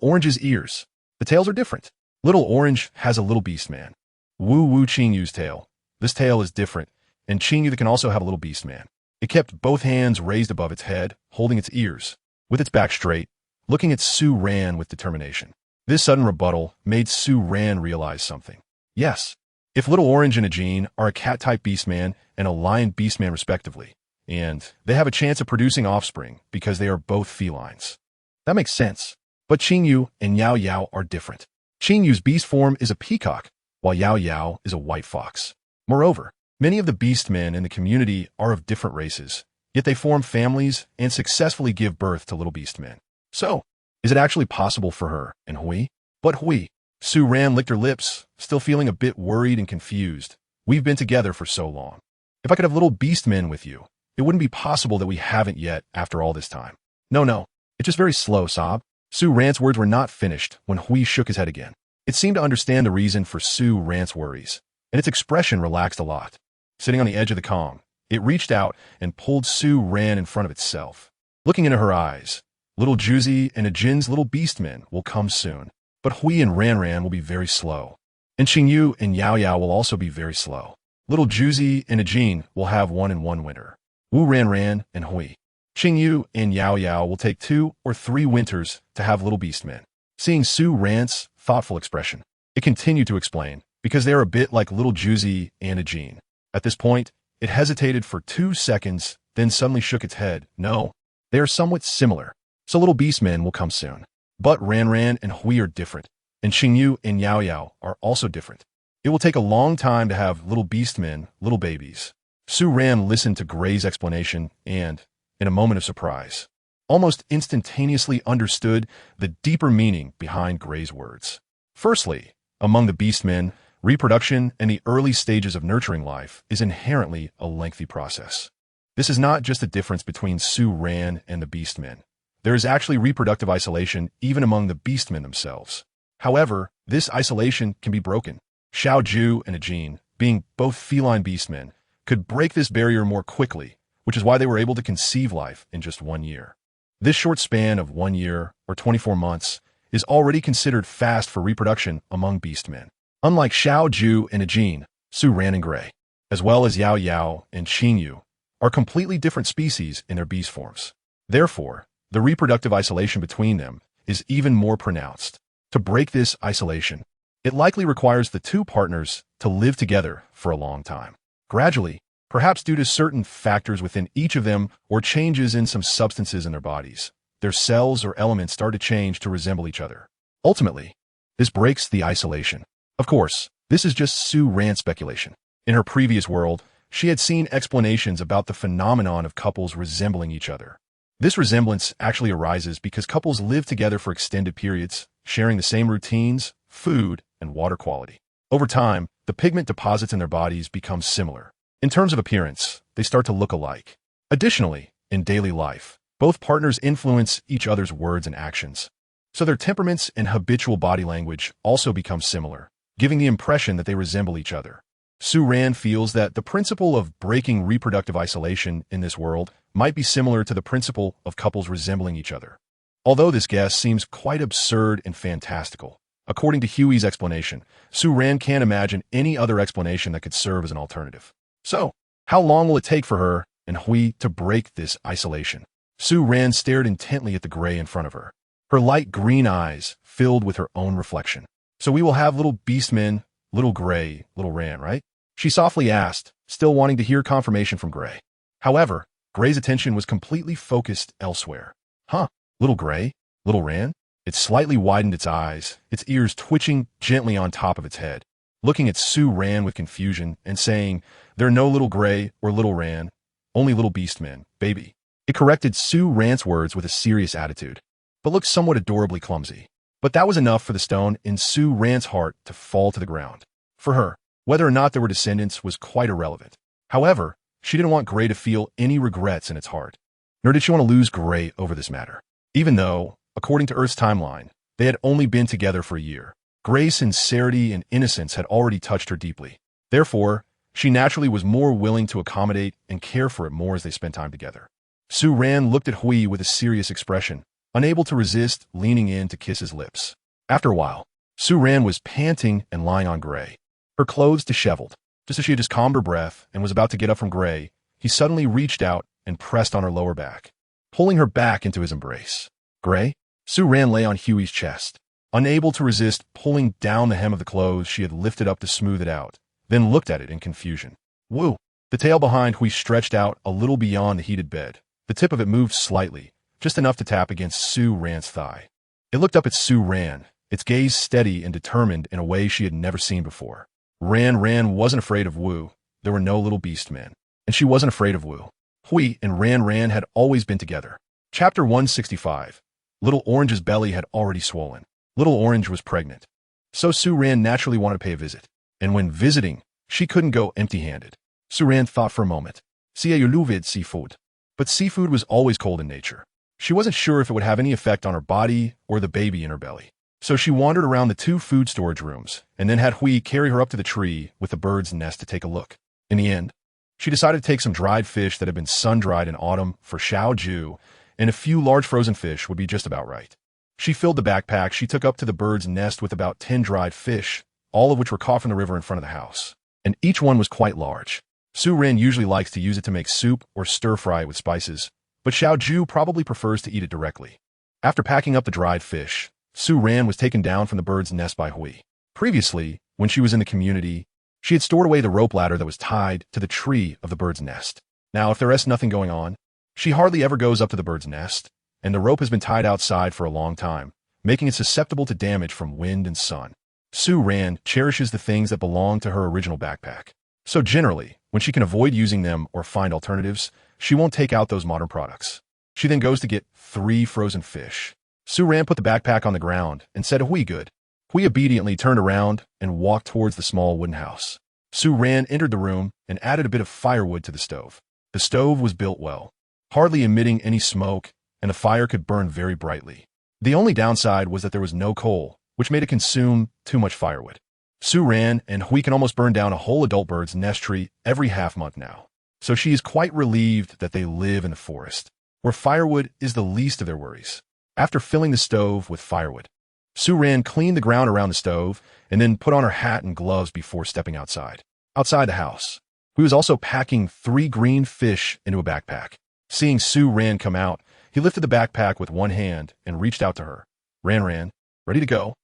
Orange's ears. The tails are different. Little Orange has a little beast man. Wu Qingyu's tail. This tail is different, and Qingyu can also have a little beast man. It kept both hands raised above its head, holding its ears, with its back straight, looking at Su Ran with determination. This sudden rebuttal made Su Ran realize something. Yes, if Little Orange and a Jean are a cat-type beastman and a lion beastman respectively, and they have a chance of producing offspring because they are both felines. That makes sense. But Qingyu and Yao Yao are different. Qingyu's beast form is a peacock, while Yao Yao is a white fox. Moreover, many of the beastmen in the community are of different races, yet they form families and successfully give birth to little beastmen. So, is it actually possible for her and Hui? But Hui, Su Ran licked her lips, still feeling a bit worried and confused. We've been together for so long. If I could have little beastmen with you, it wouldn't be possible that we haven't yet after all this time. No, it's just very slow, Sob. Su Ran's words were not finished when Hui shook his head again. It seemed to understand the reason for Su Ran's worries, and its expression relaxed a lot. Sitting on the edge of the Kong, it reached out and pulled Su Ran in front of itself. Looking into her eyes, little Juzi and Ajin's little beastmen will come soon, but Hui and Ran will be very slow. And Qingyu and Yao Yao will also be very slow. Little Juzi and Ajin will have 1 in 1 winter. Wu Ran and Hui. Qingyu and Yao Yao will take 2 or 3 winters to have little beastmen. Seeing Su Ran's thoughtful expression, it continued to explain, because they are a bit like little Juzi and Ajin. At this point, it hesitated for 2 seconds, then suddenly shook its head. No, they are somewhat similar, so little beastmen will come soon. But Ran and Hui are different, and Qingyu and Yao Yao are also different. It will take a long time to have little beastmen, little babies. Su Ran listened to Gray's explanation and, in a moment of surprise, almost instantaneously understood the deeper meaning behind Gray's words. Firstly, among the beastmen, reproduction and the early stages of nurturing life is inherently a lengthy process. This is not just a difference between Su Ran and the beastmen. There is actually reproductive isolation even among the beastmen themselves. However, this isolation can be broken. Xiao Ju and Ajin, being both feline beastmen, could break this barrier more quickly, which is why they were able to conceive life in just 1 year. This short span of 1 year, or 24 months, is already considered fast for reproduction among beastmen. Unlike Xiao Ju and Ajin, Su Ran and Gray, as well as Yao Yao and Qingyu, are completely different species in their beast forms. Therefore, the reproductive isolation between them is even more pronounced. To break this isolation, it likely requires the 2 partners to live together for a long time. Gradually, perhaps due to certain factors within each of them or changes in some substances in their bodies, their cells or elements start to change to resemble each other. Ultimately, this breaks the isolation. Of course, this is just Su Ran's speculation. In her previous world, she had seen explanations about the phenomenon of couples resembling each other. This resemblance actually arises because couples live together for extended periods, sharing the same routines, food, and water quality. Over time, the pigment deposits in their bodies become similar. In terms of appearance, they start to look alike. Additionally, in daily life, both partners influence each other's words and actions, so their temperaments and habitual body language also become similar, giving the impression that they resemble each other. Su Ran feels that the principle of breaking reproductive isolation in this world might be similar to the principle of couples resembling each other. Although this guess seems quite absurd and fantastical, according to Huey's explanation, Su Ran can't imagine any other explanation that could serve as an alternative. So, how long will it take for her and Hui to break this isolation? Su Ran stared intently at the gray in front of her, her light green eyes filled with her own reflection. So we will have little beastmen, little Gray, little Ran, right? She softly asked, still wanting to hear confirmation from Gray. However, Gray's attention was completely focused elsewhere. Huh, little Gray, little Ran? It slightly widened its eyes, its ears twitching gently on top of its head, looking at Su Ran with confusion and saying, "There are no little Gray or little Ran, only little beastmen, baby." It corrected Su Ran's words with a serious attitude, but looked somewhat adorably clumsy. But that was enough for the stone in Su Ran's heart to fall to the ground. For her, whether or not there were descendants was quite irrelevant. However, she didn't want Gray to feel any regrets in its heart. Nor did she want to lose Gray over this matter. Even though, according to Earth's timeline, they had only been together for a year, Gray's sincerity and innocence had already touched her deeply. Therefore, she naturally was more willing to accommodate and care for it more as they spent time together. Su Ran looked at Hui with a serious expression, unable to resist leaning in to kiss his lips. After a while, Su Ran was panting and lying on Gray, her clothes disheveled. Just as she had just calmed her breath and was about to get up from Gray, he suddenly reached out and pressed on her lower back, pulling her back into his embrace. Gray? Su Ran lay on Huey's chest, unable to resist pulling down the hem of the clothes she had lifted up to smooth it out, then looked at it in confusion. Woo! The tail behind Hui stretched out a little beyond the heated bed. The tip of it moved slightly, just enough to tap against Su Ran's thigh. It looked up at Su Ran, its gaze steady and determined in a way she had never seen before. Ran wasn't afraid of Wu. There were no little beast men. And she wasn't afraid of Wu. Hui and Ran had always been together. Chapter 165. Little Orange's belly had already swollen. Little Orange was pregnant. So Su Ran naturally wanted to pay a visit. And when visiting, she couldn't go empty-handed. Su Ran thought for a moment. Siayuluvid seafood. But seafood was always cold in nature. She wasn't sure if it would have any effect on her body or the baby in her belly. So she wandered around the 2 food storage rooms and then had Hui carry her up to the tree with the bird's nest to take a look. In the end, she decided to take some dried fish that had been sun-dried in autumn for Xiaoju, and a few large frozen fish would be just about right. She filled the backpack she took up to the bird's nest with about 10 dried fish, all of which were caught from the river in front of the house. And each one was quite large. Su Ran usually likes to use it to make soup or stir-fry it with spices, but Xiaoju probably prefers to eat it directly. After packing up the dried fish, Su Ran was taken down from the bird's nest by Hui. Previously, when she was in the community, she had stored away the rope ladder that was tied to the tree of the bird's nest. Now, if there is nothing going on, she hardly ever goes up to the bird's nest, and the rope has been tied outside for a long time, making it susceptible to damage from wind and sun. Su Ran cherishes the things that belong to her original backpack. So generally, when she can avoid using them or find alternatives, she won't take out those modern products. She then goes to get 3 frozen fish. Su Ran put the backpack on the ground and said, "Hui good." Hui obediently turned around and walked towards the small wooden house. Su Ran entered the room and added a bit of firewood to the stove. The stove was built well, hardly emitting any smoke, and the fire could burn very brightly. The only downside was that there was no coal, which made it consume too much firewood. Su Ran and Hui can almost burn down a whole adult bird's nest tree every half-month now, so she is quite relieved that they live in the forest, where firewood is the least of their worries. After filling the stove with firewood, Su Ran cleaned the ground around the stove and then put on her hat and gloves before stepping outside. Outside the house, Hui was also packing 3 green fish into a backpack. Seeing Su Ran come out, he lifted the backpack with one hand and reached out to her. Ran, ready to go?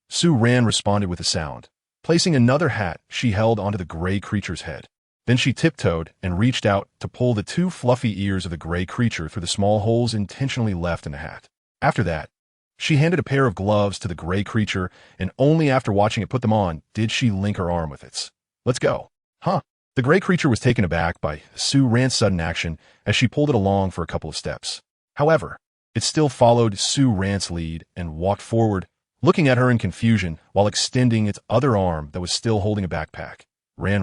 Su Ran responded with a sound, placing another hat she held onto the gray creature's head. Then she tiptoed and reached out to pull the 2 fluffy ears of the gray creature through the small holes intentionally left in the hat. After that, she handed a pair of gloves to the gray creature, and only after watching it put them on did she link her arm with its. "Let's go." Huh? The gray creature was taken aback by Su Ran's sudden action as she pulled it along for a couple of steps. However, it still followed Su Ran's lead and walked forward, looking at her in confusion while extending its other arm that was still holding a backpack. Ran.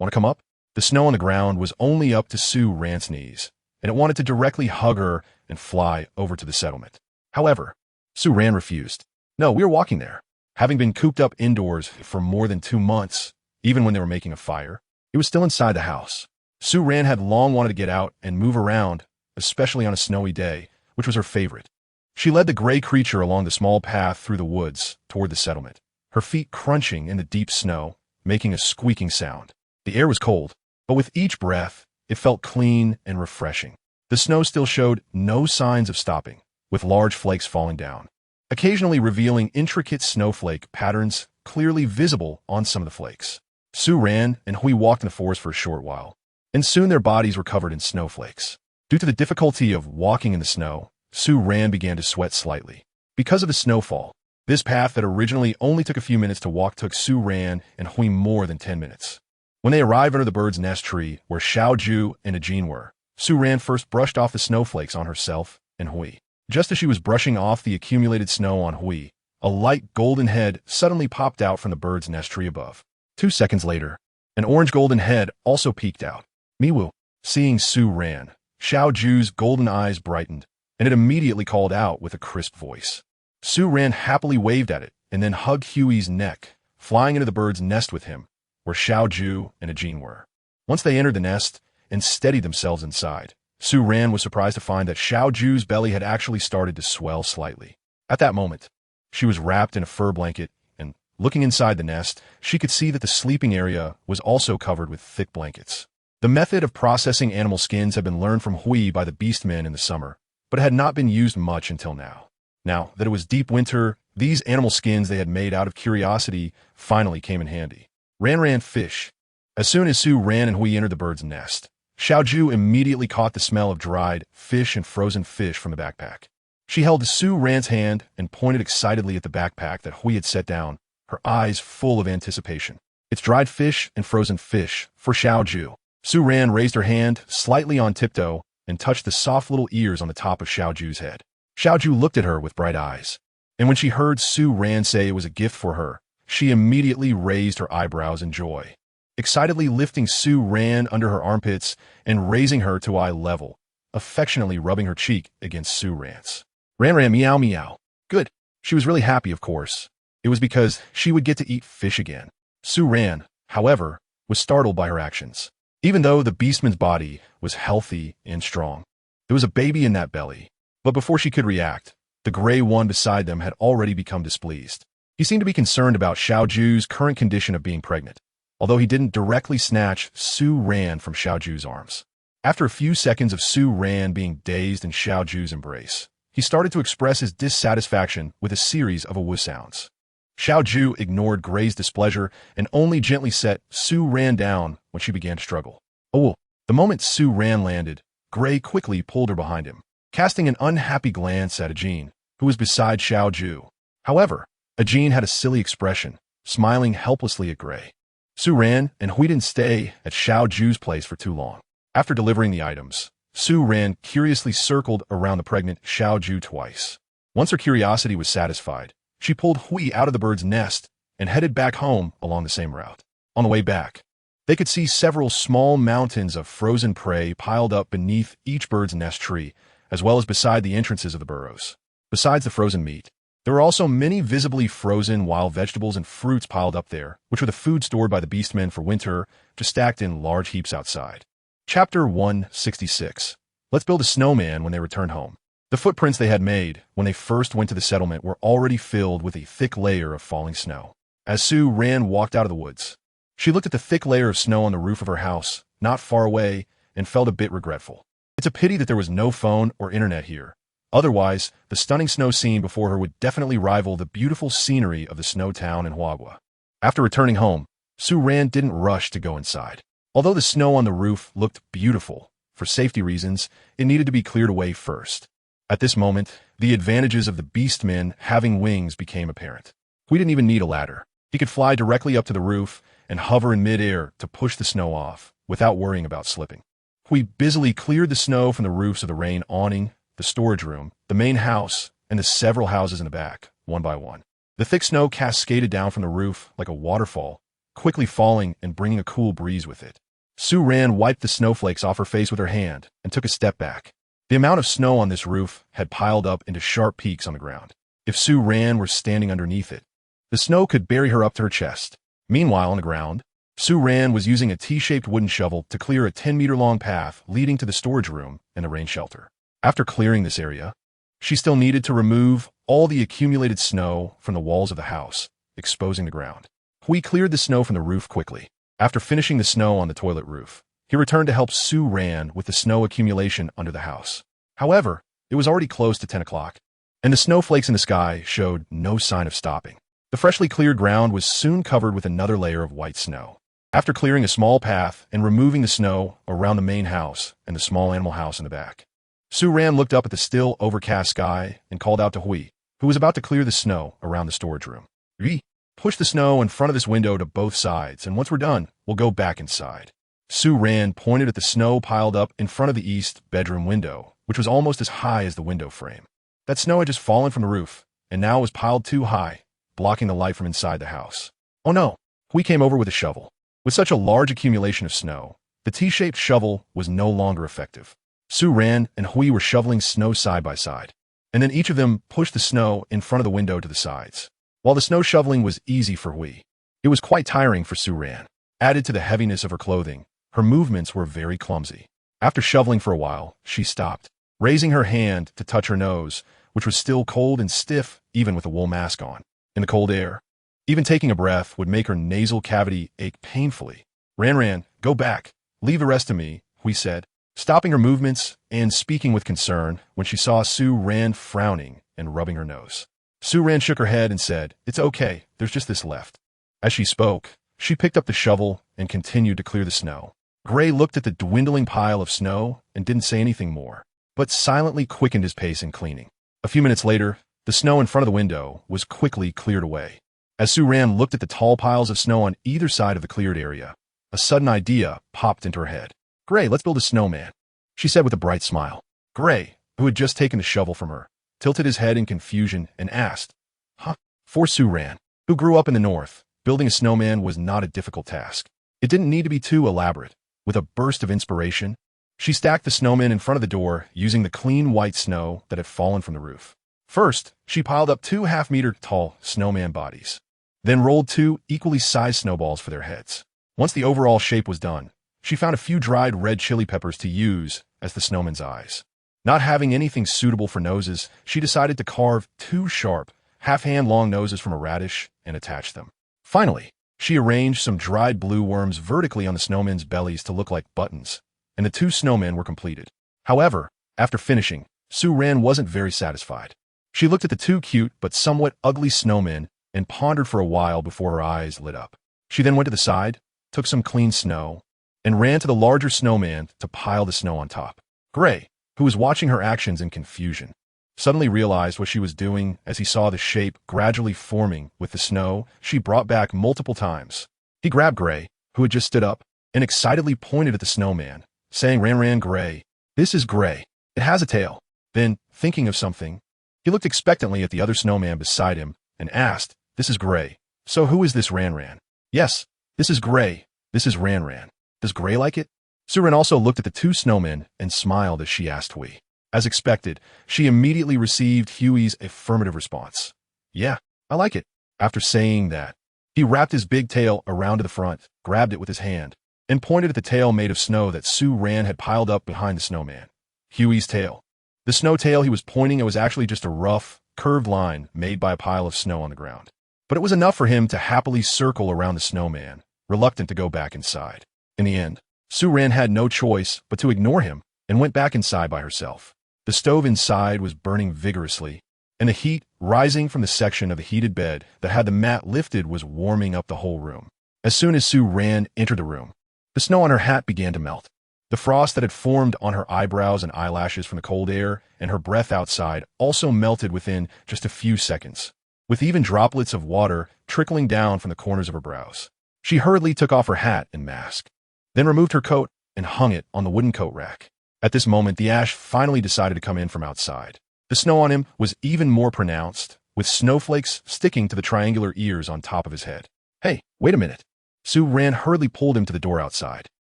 Want to come up? The snow on the ground was only up to Su Ran's knees, and it wanted to directly hug her and fly over to the settlement. However, Su Ran refused. No, we were walking there. Having been cooped up indoors for more than 2 months, even when they were making a fire, it was still inside the house. Su Ran had long wanted to get out and move around, especially on a snowy day, which was her favorite. She led the gray creature along the small path through the woods toward the settlement, her feet crunching in the deep snow, making a squeaking sound. The air was cold, but with each breath, it felt clean and refreshing. The snow still showed no signs of stopping, with large flakes falling down, occasionally revealing intricate snowflake patterns clearly visible on some of the flakes. Su Ran and Hui walked in the forest for a short while, and soon their bodies were covered in snowflakes. Due to the difficulty of walking in the snow, Su Ran began to sweat slightly. Because of the snowfall, this path that originally only took a few minutes to walk took Su Ran and Hui more than 10 minutes. When they arrived under the bird's nest tree where Xiaoju and Ajin were, Su Ran first brushed off the snowflakes on herself and Hui. Just as she was brushing off the accumulated snow on Hui, a light golden head suddenly popped out from the bird's nest tree above. 2 seconds later, an orange golden head also peeked out. Miwu. Seeing Su ran, Xiao Ju's golden eyes brightened, and it immediately called out with a crisp voice. Su ran happily waved at it, and then hugged Huey's neck, flying into the bird's nest with him, where Xiao Ju and Ajin were. Once they entered the nest and steadied themselves inside, Su ran was surprised to find that Xiao Ju's belly had actually started to swell slightly. At that moment, she was wrapped in a fur blanket, and, looking inside the nest, she could see that the sleeping area was also covered with thick blankets. The method of processing animal skins had been learned from Hui by the beastmen in the summer, but it had not been used much until now. Now that it was deep winter, these animal skins they had made out of curiosity finally came in handy. Ran fish. As soon as Su ran and Hui entered the bird's nest, Xiao Ju immediately caught the smell of dried fish and frozen fish from the backpack. She held Su Ran's hand and pointed excitedly at the backpack that Hui had set down, her eyes full of anticipation. It's dried fish and frozen fish for Xiao Ju. Su Ran raised her hand slightly on tiptoe and touched the soft little ears on the top of Xiao Ju's head. Xiao Ju looked at her with bright eyes, and when she heard Su Ran say it was a gift for her, she immediately raised her eyebrows in joy, excitedly lifting Su Ran under her armpits and raising her to eye level, affectionately rubbing her cheek against Su Ran's. Ran meow meow. Good. She was really happy, of course. It was because she would get to eat fish again. Su Ran, however, was startled by her actions. Even though the beastman's body was healthy and strong, there was a baby in that belly. But before she could react, the gray one beside them had already become displeased. He seemed to be concerned about Xiao Ju's current condition of being pregnant, although he didn't directly snatch Su Ran from Xiao Ju's arms. After a few seconds of Su Ran being dazed in Xiao Ju's embrace, he started to express his dissatisfaction with a series of awoo sounds. Xiao Ju ignored Gray's displeasure and only gently set Su Ran down when she began to struggle. Oh, the moment Su Ran landed, Gray quickly pulled her behind him, casting an unhappy glance at Ajin, who was beside Xiao Ju. However, Ajin had a silly expression, smiling helplessly at Gray. Su Ran and Hui didn't stay at Xiao Ju's place for too long. After delivering the items, Su Ran curiously circled around the pregnant Xiao Ju twice. Once her curiosity was satisfied, she pulled Hui out of the bird's nest and headed back home along the same route. On the way back, they could see several small mountains of frozen prey piled up beneath each bird's nest tree, as well as beside the entrances of the burrows. Besides the frozen meat, there were also many visibly frozen wild vegetables and fruits piled up there, which were the food stored by the beastmen for winter, just stacked in large heaps outside. Chapter 166. Let's build a snowman when they return home. The footprints they had made when they first went to the settlement were already filled with a thick layer of falling snow. As Su Ran walked out of the woods, she looked at the thick layer of snow on the roof of her house, not far away, and felt a bit regretful. It's a pity that there was no phone or internet here. Otherwise, the stunning snow scene before her would definitely rival the beautiful scenery of the snow town in Huagua. After returning home, Su Ran didn't rush to go inside. Although the snow on the roof looked beautiful, for safety reasons, it needed to be cleared away first. At this moment, the advantages of the beastmen having wings became apparent. We didn't even need a ladder. He could fly directly up to the roof and hover in midair to push the snow off, without worrying about slipping. We busily cleared the snow from the roofs of the rain awning, the storage room, the main house, and the several houses in the back, one by one. The thick snow cascaded down from the roof like a waterfall, quickly falling and bringing a cool breeze with it. Su Ran wiped the snowflakes off her face with her hand and took a step back. The amount of snow on this roof had piled up into sharp peaks on the ground. If Su Ran were standing underneath it, the snow could bury her up to her chest. Meanwhile, on the ground, Su Ran was using a T-shaped wooden shovel to clear a 10-meter-long path leading to the storage room and the rain shelter. After clearing this area, she still needed to remove all the accumulated snow from the walls of the house, exposing the ground. Hui cleared the snow from the roof quickly. After finishing the snow on the toilet roof, he returned to help Su Ran with the snow accumulation under the house. However, it was already close to 10 o'clock, and the snowflakes in the sky showed no sign of stopping. The freshly cleared ground was soon covered with another layer of white snow. After clearing a small path and removing the snow around the main house and the small animal house in the back, Su Ran looked up at the still overcast sky and called out to Hui, who was about to clear the snow around the storage room. Hui, push the snow in front of this window to both sides, and once we're done, we'll go back inside. Su Ran pointed at the snow piled up in front of the east bedroom window, which was almost as high as the window frame. That snow had just fallen from the roof, and now was piled too high, blocking the light from inside the house. Oh no! Hui came over with a shovel. With such a large accumulation of snow, the T-shaped shovel was no longer effective. Su ran, and Hui were shoveling snow side by side. And then each of them pushed the snow in front of the window to the sides. While the snow shoveling was easy for Hui, it was quite tiring for Su ran. Added to the heaviness of her clothing, her movements were very clumsy. After shoveling for a while, she stopped, raising her hand to touch her nose, which was still cold and stiff even with a wool mask on. In the cold air, even taking a breath would make her nasal cavity ache painfully. Ran, go back. Leave the rest to me, Hui said, stopping her movements and speaking with concern when she saw Su ran frowning and rubbing her nose. Su ran shook her head and said, "It's okay, there's just this left." As she spoke, she picked up the shovel and continued to clear the snow. Gray looked at the dwindling pile of snow and didn't say anything more, but silently quickened his pace in cleaning. A few minutes later, the snow in front of the window was quickly cleared away. As Su ran looked at the tall piles of snow on either side of the cleared area, a sudden idea popped into her head. "Gray, let's build a snowman," she said with a bright smile. Gray, who had just taken the shovel from her, tilted his head in confusion and asked, "Huh?" For Su ran, who grew up in the north, building a snowman was not a difficult task. It didn't need to be too elaborate. With a burst of inspiration, she stacked the snowman in front of the door using the clean white snow that had fallen from the roof. First, she piled up 2 half-meter-tall snowman bodies, then rolled 2 equally sized snowballs for their heads. Once the overall shape was done, she found a few dried red chili peppers to use as the snowman's eyes. Not having anything suitable for noses, she decided to carve 2 sharp, half-hand-long noses from a radish and attach them. Finally, she arranged some dried blue worms vertically on the snowmen's bellies to look like buttons, and the 2 snowmen were completed. However, after finishing, Su ran wasn't very satisfied. She looked at the 2 cute but somewhat ugly snowmen and pondered for a while before her eyes lit up. She then went to the side, took some clean snow, and ran to the larger snowman to pile the snow on top. Gray, who was watching her actions in confusion, suddenly realized what she was doing as he saw the shape gradually forming with the snow she brought back multiple times. He grabbed Gray, who had just stood up, and excitedly pointed at the snowman, saying, "Ran, Gray. This is Gray. It has a tail." Then, thinking of something, he looked expectantly at the other snowman beside him and asked, "This is Gray. So who is this Ran?" "Yes, this is Gray. This is Ran. Does Gray like it?" Su ran also looked at the 2 snowmen and smiled as she asked Hui. As expected, she immediately received Huey's affirmative response. "Yeah, I like it." After saying that, he wrapped his big tail around to the front, grabbed it with his hand, and pointed at the tail made of snow that Su ran had piled up behind the snowman. Huey's tail. The snow tail he was pointing at was actually just a rough, curved line made by a pile of snow on the ground. But it was enough for him to happily circle around the snowman, reluctant to go back inside. In the end, Su ran had no choice but to ignore him and went back inside by herself. The stove inside was burning vigorously, and the heat rising from the section of the heated bed that had the mat lifted was warming up the whole room. As soon as Su ran entered the room, the snow on her hat began to melt. The frost that had formed on her eyebrows and eyelashes from the cold air and her breath outside also melted within just a few seconds, with even droplets of water trickling down from the corners of her brows. She hurriedly took off her hat and mask, then removed her coat and hung it on the wooden coat rack. At this moment, the ash finally decided to come in from outside. The snow on him was even more pronounced, with snowflakes sticking to the triangular ears on top of his head. "Hey, wait a minute." Su ran hurriedly pulled him to the door outside.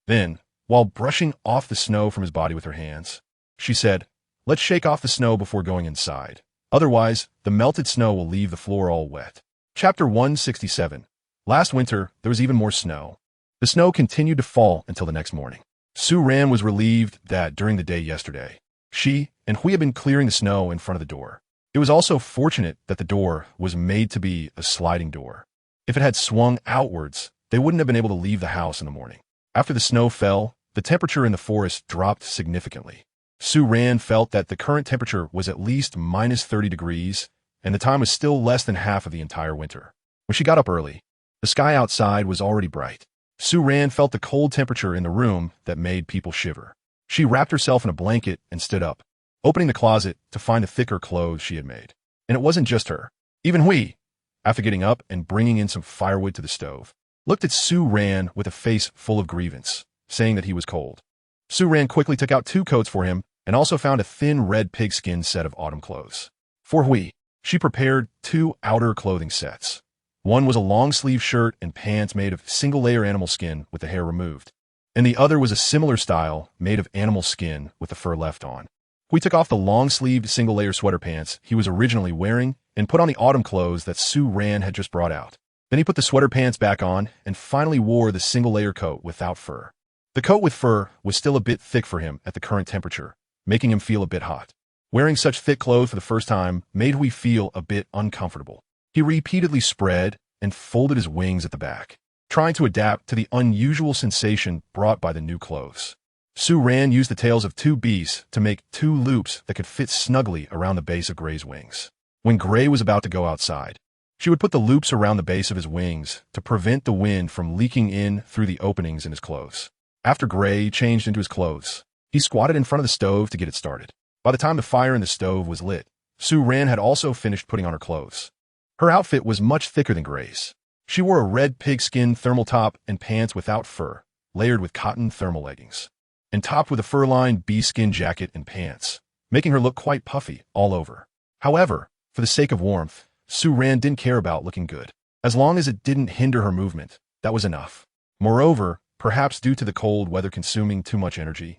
Then, while brushing off the snow from his body with her hands, she said, "Let's shake off the snow before going inside. Otherwise, the melted snow will leave the floor all wet." Chapter 167. Last winter, there was even more snow. The snow continued to fall until the next morning. Su ran was relieved that during the day yesterday, she and Hui had been clearing the snow in front of the door. It was also fortunate that the door was made to be a sliding door. If it had swung outwards, they wouldn't have been able to leave the house in the morning. After the snow fell, the temperature in the forest dropped significantly. Su ran felt that the current temperature was at least -30 degrees, and the time was still less than half of the entire winter. When she got up early, the sky outside was already bright. Su ran felt the cold temperature in the room that made people shiver. She wrapped herself in a blanket and stood up, opening the closet to find the thicker clothes she had made. And it wasn't just her. Even Hui, after getting up and bringing in some firewood to the stove, looked at Su ran with a face full of grievance, saying that he was cold. Su ran quickly took out 2 coats for him and also found a thin red pigskin set of autumn clothes. For Hui, She prepared 2 outer clothing sets. One was a long-sleeve shirt and pants made of single-layer animal skin with the hair removed, and the other was a similar style made of animal skin with the fur left on. We took off the long-sleeved single-layer sweater pants he was originally wearing and put on the autumn clothes that Sue Ran had just brought out. Then he put the sweater pants back on and finally wore the single-layer coat without fur. The coat with fur was still a bit thick for him at the current temperature, making him feel a bit hot. Wearing such thick clothes for the first time made Hui feel a bit uncomfortable. He repeatedly spread and folded his wings at the back, trying to adapt to the unusual sensation brought by the new clothes. Sue Ran used the tails of 2 beasts to make 2 loops that could fit snugly around the base of Gray's wings. When Gray was about to go outside, she would put the loops around the base of his wings to prevent the wind from leaking in through the openings in his clothes. After Gray changed into his clothes, he squatted in front of the stove to get it started. By the time the fire in the stove was lit, Sue Ran had also finished putting on her clothes. Her outfit was much thicker than Gray's. She wore a red pigskin thermal top and pants without fur, layered with cotton thermal leggings, and topped with a fur-lined bee-skin jacket and pants, making her look quite puffy all over. However, for the sake of warmth, Sue Ran didn't care about looking good. As long as it didn't hinder her movement, that was enough. Moreover, perhaps due to the cold weather consuming too much energy,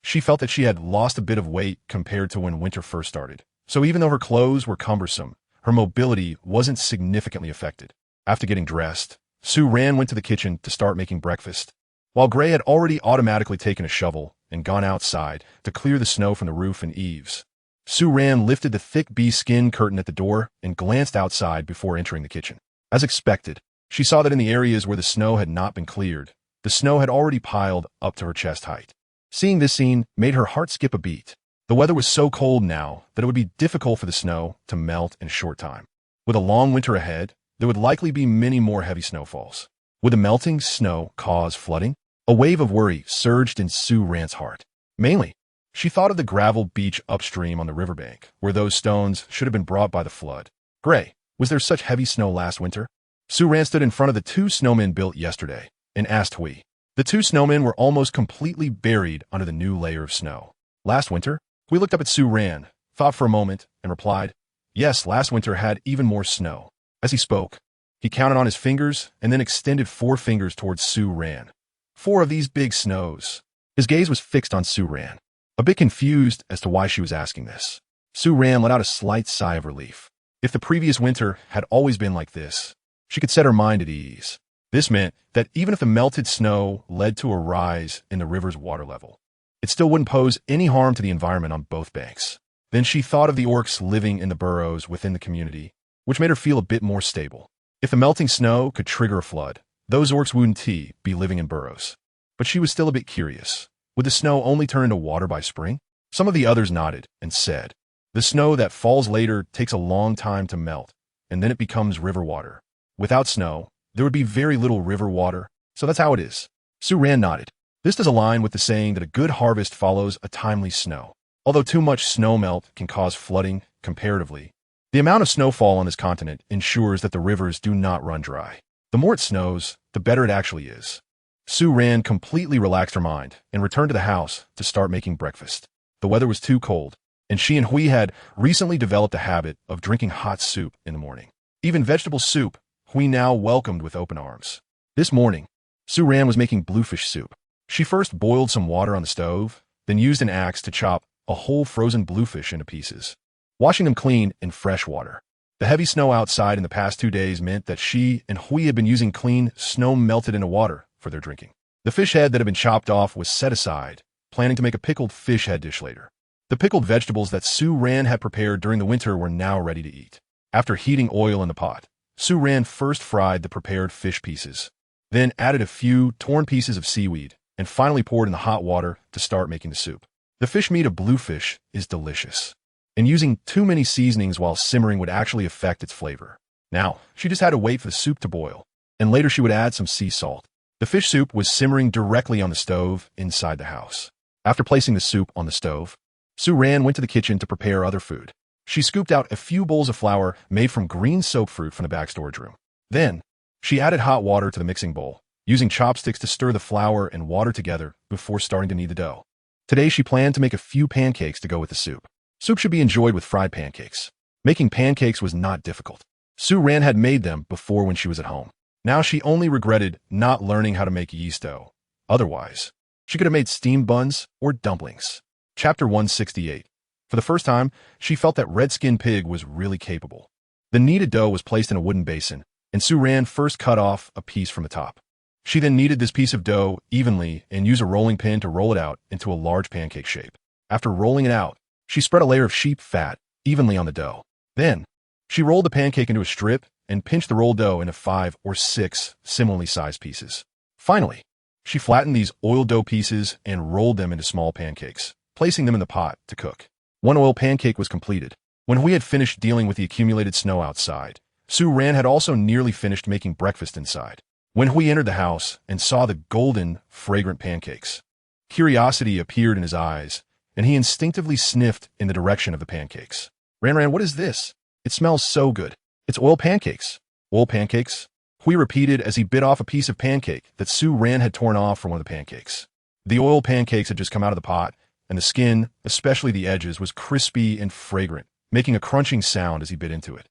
she felt that she had lost a bit of weight compared to when winter first started. So even though her clothes were cumbersome, her mobility wasn't significantly affected. After getting dressed, Sue Ran went to the kitchen to start making breakfast, while Gray had already automatically taken a shovel and gone outside to clear the snow from the roof and eaves. Sue Ran lifted the thick bee skin curtain at the door and glanced outside before entering the kitchen. As expected, she saw that in the areas where the snow had not been cleared, the snow had already piled up to her chest height. Seeing this scene made her heart skip a beat. The weather was so cold now that it would be difficult for the snow to melt in a short time. With a long winter ahead, there would likely be many more heavy snowfalls. Would the melting snow cause flooding? A wave of worry surged in Sue Ran's heart. Mainly, she thought of the gravel beach upstream on the riverbank, where those stones should have been brought by the flood. Gray, was there such heavy snow last winter? Sue Ran stood in front of the 2 snowmen built yesterday and asked Hui. The 2 snowmen were almost completely buried under the new layer of snow. Last winter? Hui looked up at Sue Ran, thought for a moment, and replied, "Yes, last winter had even more snow." As he spoke, he counted on his fingers and then extended 4 fingers towards Sue Ran. 4 of these big snows. His gaze was fixed on Sue Ran, a bit confused as to why she was asking this. Sue Ran let out a slight sigh of relief. If the previous winter had always been like this, she could set her mind at ease. This meant that even if the melted snow led to a rise in the river's water level, it still wouldn't pose any harm to the environment on both banks. Then she thought of the orcs living in the burrows within the community, which made her feel a bit more stable. If the melting snow could trigger a flood, those orcs wouldn't be living in burrows. But she was still a bit curious. Would the snow only turn into water by spring? Some of the others nodded and said, "The snow that falls later takes a long time to melt, and then it becomes river water. Without snow, there would be very little river water, so that's how it is." Sue Ran nodded. This does align with the saying that a good harvest follows a timely snow. Although too much snow melt can cause flooding, comparatively, the amount of snowfall on this continent ensures that the rivers do not run dry. The more it snows, the better it actually is. Sue Ran completely relaxed her mind and returned to the house to start making breakfast. The weather was too cold, and she and Hui had recently developed a habit of drinking hot soup in the morning. Even vegetable soup, Hui now welcomed with open arms. This morning, Sue Ran was making bluefish soup. She first boiled some water on the stove, then used an axe to chop a whole frozen bluefish into pieces, washing them clean in fresh water. The heavy snow outside in the past 2 days meant that she and Hui had been using clean snow melted into water for their drinking. The fish head that had been chopped off was set aside, planning to make a pickled fish head dish later. The pickled vegetables that Sue Ran had prepared during the winter were now ready to eat. After heating oil in the pot, Sue Ran first fried the prepared fish pieces, then added a few torn pieces of seaweed, and finally poured in the hot water to start making the soup. The fish meat of bluefish is delicious, and using too many seasonings while simmering would actually affect its flavor. Now, she just had to wait for the soup to boil, and later she would add some sea salt. The fish soup was simmering directly on the stove inside the house. After placing the soup on the stove, Sue Ran went to the kitchen to prepare other food. She scooped out a few bowls of flour made from green soap fruit from the back storage room. Then, she added hot water to the mixing bowl, using chopsticks to stir the flour and water together before starting to knead the dough. Today she planned to make a few pancakes to go with the soup. Soup should be enjoyed with fried pancakes. Making pancakes was not difficult. Sue Ran had made them before when she was at home. Now she only regretted not learning how to make yeast dough. Otherwise, she could have made steamed buns or dumplings. Chapter 168. For the first time, she felt that Red-Skinned Pig was really capable. The kneaded dough was placed in a wooden basin, and Sue Ran first cut off a piece from the top. She then kneaded this piece of dough evenly and used a rolling pin to roll it out into a large pancake shape. After rolling it out, she spread a layer of sheep fat evenly on the dough. Then, she rolled the pancake into a strip and pinched the rolled dough into 5 or 6 similarly sized pieces. Finally, she flattened these oiled dough pieces and rolled them into small pancakes, placing them in the pot to cook. One oil pancake was completed. When we had finished dealing with the accumulated snow outside, Sue Ran had also nearly finished making breakfast inside. When Hui entered the house and saw the golden, fragrant pancakes, curiosity appeared in his eyes, and he instinctively sniffed in the direction of the pancakes. Ran, what is this? It smells so good. It's oil pancakes. Oil pancakes? Hui repeated as he bit off a piece of pancake that Sue Ran had torn off from one of the pancakes. The oil pancakes had just come out of the pot, and the skin, especially the edges, was crispy and fragrant, making a crunching sound as he bit into it.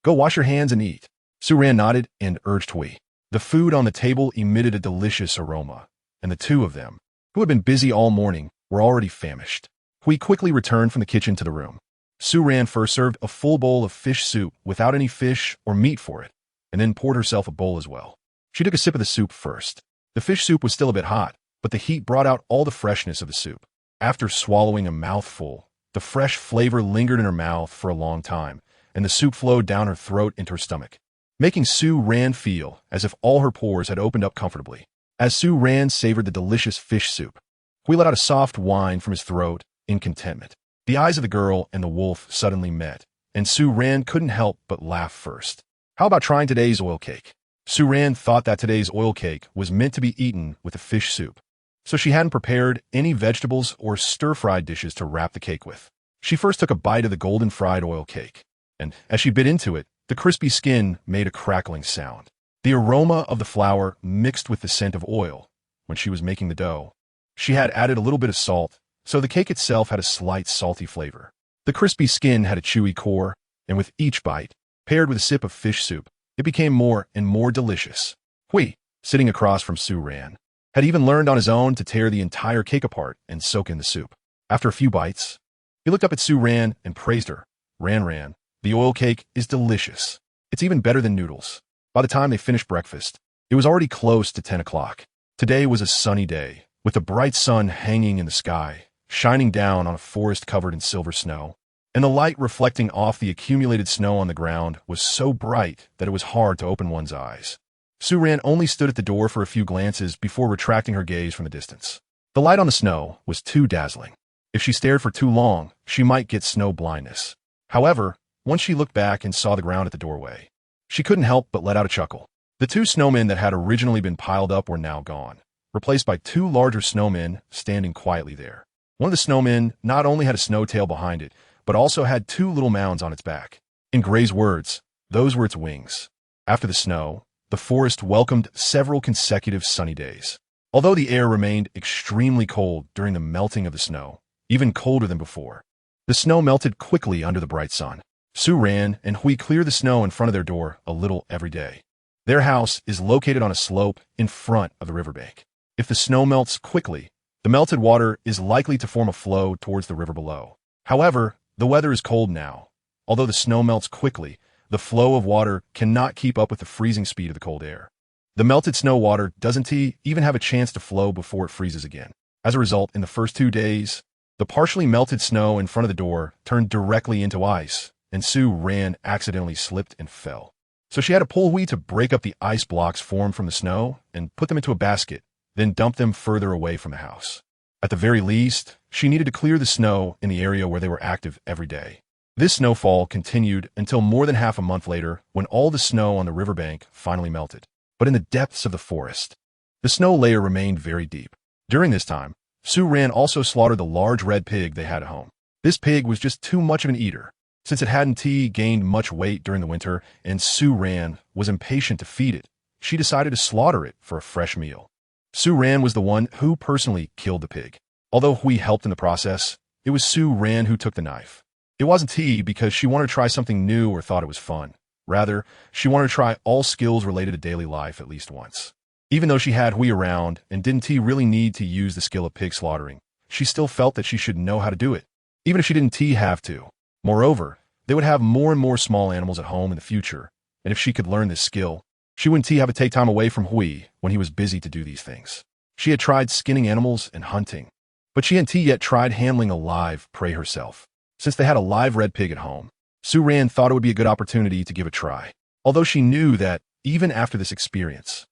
Go wash your hands and eat. Sue Ran nodded and urged Hui. The food on the table emitted a delicious aroma, and the two of them, who had been busy all morning, were already famished. Hui quickly returned from the kitchen to the room. Sue Ran first served a full bowl of fish soup without any fish or meat for it, and then poured herself a bowl as well. She took a sip of the soup first. The fish soup was still a bit hot, but the heat brought out all the freshness of the soup. After swallowing a mouthful, the fresh flavor lingered in her mouth for a long time, and the soup flowed down her throat into her stomach, making Sue Ran feel as if all her pores had opened up comfortably. As Sue Ran savored the delicious fish soup, Hui let out a soft whine from his throat in contentment. The eyes of the girl and the wolf suddenly met, and Sue Ran couldn't help but laugh first. How about trying today's oil cake? Sue Ran thought that today's oil cake was meant to be eaten with the fish soup, so she hadn't prepared any vegetables or stir-fried dishes to wrap the cake with. She first took a bite of the golden fried oil cake, and as she bit into it, the crispy skin made a crackling sound. The aroma of the flour mixed with the scent of oil. When she was making the dough, she had added a little bit of salt, so the cake itself had a slight salty flavor. The crispy skin had a chewy core, and with each bite, paired with a sip of fish soup, it became more and more delicious. Hui, sitting across from Sue Ran, had even learned on his own to tear the entire cake apart and soak in the soup. After a few bites, he looked up at Sue Ran and praised her. Ran, the oil cake is delicious. It's even better than noodles. By the time they finished breakfast, it was already close to 10 o'clock. Today was a sunny day, with the bright sun hanging in the sky, shining down on a forest covered in silver snow, and the light reflecting off the accumulated snow on the ground was so bright that it was hard to open one's eyes. Sue Ran only stood at the door for a few glances before retracting her gaze from the distance. The light on the snow was too dazzling. If she stared for too long, she might get snow blindness. However, once she looked back and saw the ground at the doorway, she couldn't help but let out a chuckle. The 2 snowmen that had originally been piled up were now gone, replaced by 2 larger snowmen standing quietly there. One of the snowmen not only had a snow tail behind it, but also had 2 little mounds on its back. In Gray's words, those were its wings. After the snow, the forest welcomed several consecutive sunny days. Although the air remained extremely cold during the melting of the snow, even colder than before, the snow melted quickly under the bright sun. Sue Ran and Hui clear the snow in front of their door a little every day. Their house is located on a slope in front of the riverbank. If the snow melts quickly, the melted water is likely to form a flow towards the river below. However, the weather is cold now. Although the snow melts quickly, the flow of water cannot keep up with the freezing speed of the cold air. The melted snow water doesn't even have a chance to flow before it freezes again. As a result, in the first 2 days, the partially melted snow in front of the door turned directly into ice, and Sue Ran accidentally slipped and fell. So she had to pull Hui to break up the ice blocks formed from the snow and put them into a basket, then dump them further away from the house. At the very least, she needed to clear the snow in the area where they were active every day. This snowfall continued until more than half a month later, when all the snow on the riverbank finally melted. But in the depths of the forest, the snow layer remained very deep. During this time, Sue Ran also slaughtered the large red pig they had at home. This pig was just too much of an eater, since it hadn't gained much weight during the winter, and Sue Ran was impatient to feed it. She decided to slaughter it for a fresh meal. Sue Ran was the one who personally killed the pig. Although Hui helped in the process, it was Sue Ran who took the knife. It wasn't tea because she wanted to try something new or thought it was fun. Rather, she wanted to try all skills related to daily life at least once. Even though she had Hui around and didn't T really need to use the skill of pig slaughtering, she still felt that she should know how to do it, even if she didn't T have to. Moreover, they would have more and more small animals at home in the future, and if she could learn this skill, she wouldn't T have to take time away from Hui when he was busy to do these things. She had tried skinning animals and hunting, but she hadn't yet tried handling a live prey herself. Since they had a live red pig at home, Su Ran thought it would be a good opportunity to give a try, although she knew that, even after this experience,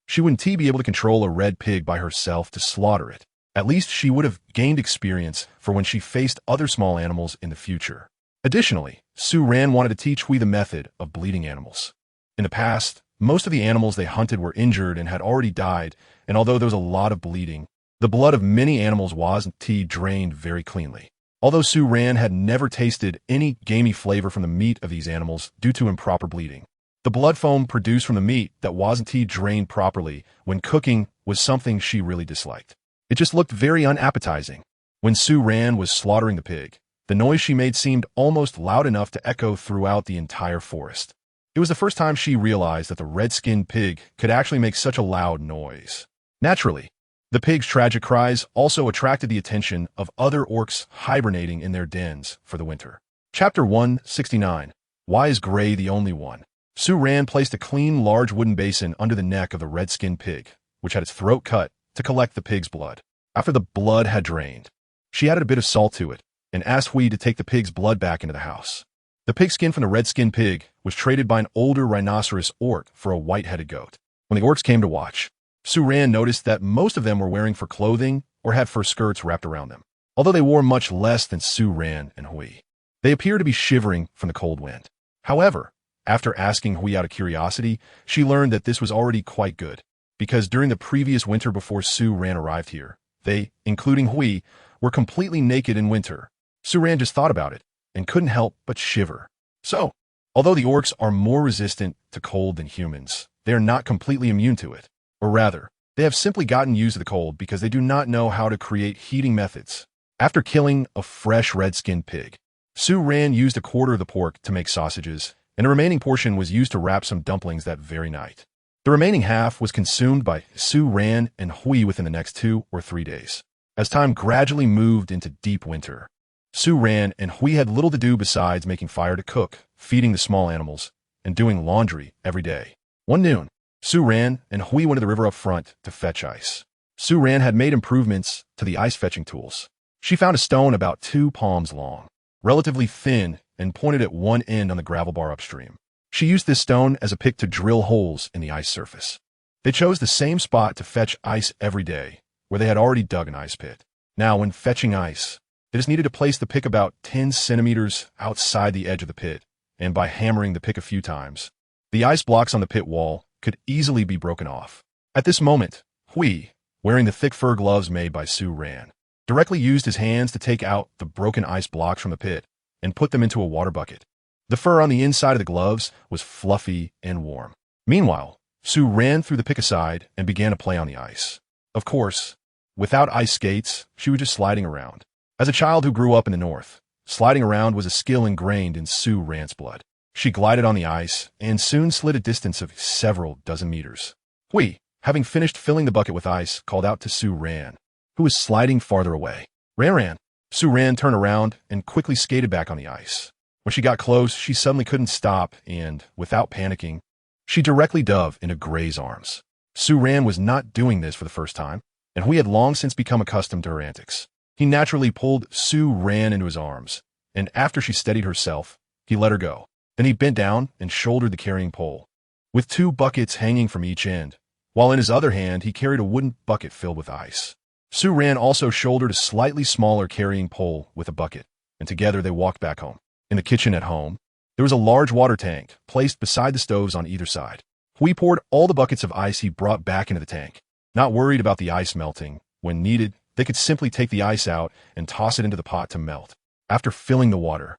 she wouldn't be able to control a red pig by herself to slaughter it. At least she would have gained experience for when she faced other small animals in the future. Additionally, Su Ran wanted to teach Hui the method of bleeding animals. In the past, most of the animals they hunted were injured and had already died, and although there was a lot of bleeding, the blood of many animals wasn't drained very cleanly. Although Su Ran had never tasted any gamey flavor from the meat of these animals due to improper bleeding, the blood foam produced from the meat that wasn't drained properly when cooking was something she really disliked. It just looked very unappetizing. When Su Ran was slaughtering the pig, the noise she made seemed almost loud enough to echo throughout the entire forest. It was the first time she realized that the red-skinned pig could actually make such a loud noise. Naturally, the pig's tragic cries also attracted the attention of other orcs hibernating in their dens for the winter. Chapter 169. Why is Gray the only one? Su Ran placed a clean, large wooden basin under the neck of the red-skinned pig, which had its throat cut, to collect the pig's blood. After the blood had drained, she added a bit of salt to it and asked Hui to take the pig's blood back into the house. The pig skin from the red-skinned pig was traded by an older rhinoceros orc for a white-headed goat. When the orcs came to watch, Su Ran noticed that most of them were wearing fur clothing or had fur skirts wrapped around them. Although they wore much less than Su Ran and Hui, they appeared to be shivering from the cold wind. However, after asking Hui out of curiosity, she learned that this was already quite good, because during the previous winter before Su Ran arrived here, they, including Hui, were completely naked in winter. Su Ran just thought about it and couldn't help but shiver. So, although the orcs are more resistant to cold than humans, they are not completely immune to it. Or rather, they have simply gotten used to the cold because they do not know how to create heating methods. After killing a fresh red-skinned pig, Su Ran used a quarter of the pork to make sausages, and the remaining portion was used to wrap some dumplings that very night. The remaining half was consumed by Su Ran and Hui within the next 2 or 3 days. As time gradually moved into deep winter, Su Ran and Hui had little to do besides making fire to cook, feeding the small animals, and doing laundry every day. One noon, Su Ran and Hui went to the river up front to fetch ice. Su Ran had made improvements to the ice fetching tools. She found a stone about 2 palms long, relatively thin, and pointed at one end on the gravel bar upstream. She used this stone as a pick to drill holes in the ice surface. They chose the same spot to fetch ice every day, where they had already dug an ice pit. Now, when fetching ice, they just needed to place the pick about 10 centimeters outside the edge of the pit, and by hammering the pick a few times, the ice blocks on the pit wall could easily be broken off. At this moment, Hui, wearing the thick fur gloves made by Su Ran, directly used his hands to take out the broken ice blocks from the pit and put them into a water bucket. The fur on the inside of the gloves was fluffy and warm. Meanwhile, Su ran through the pick aside and began to play on the ice. Of course, without ice skates, she was just sliding around. As a child who grew up in the north, sliding around was a skill ingrained in Su Ran's blood. She glided on the ice and soon slid a distance of several dozen meters. Hui, having finished filling the bucket with ice, called out to Su Ran, who was sliding farther away. Ran. Su Ran turned around and quickly skated back on the ice. When she got close, she suddenly couldn't stop and, without panicking, she directly dove into Gray's arms. Su Ran was not doing this for the first time, and Hui had long since become accustomed to her antics. He naturally pulled Su Ran into his arms, and after she steadied herself, he let her go. Then he bent down and shouldered the carrying pole, with 2 buckets hanging from each end, while in his other hand he carried a wooden bucket filled with ice. Su Ran also shouldered a slightly smaller carrying pole with a bucket, and together they walked back home. In the kitchen at home, there was a large water tank placed beside the stoves on either side. Hui poured all the buckets of ice he brought back into the tank. Not worried about the ice melting, when needed, they could simply take the ice out and toss it into the pot to melt. After filling the water,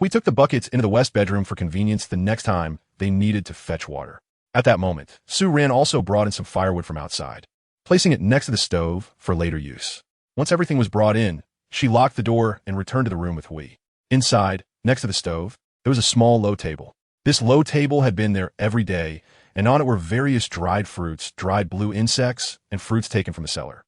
Hui took the buckets into the west bedroom for convenience the next time they needed to fetch water. At that moment, Su Ran also brought in some firewood from outside, placing it next to the stove for later use. Once everything was brought in, she locked the door and returned to the room with Hui. Inside, Next to the stove, there was a small low table. This low table had been there every day, and on it were various dried fruits, dried blue insects, and fruits taken from the cellar.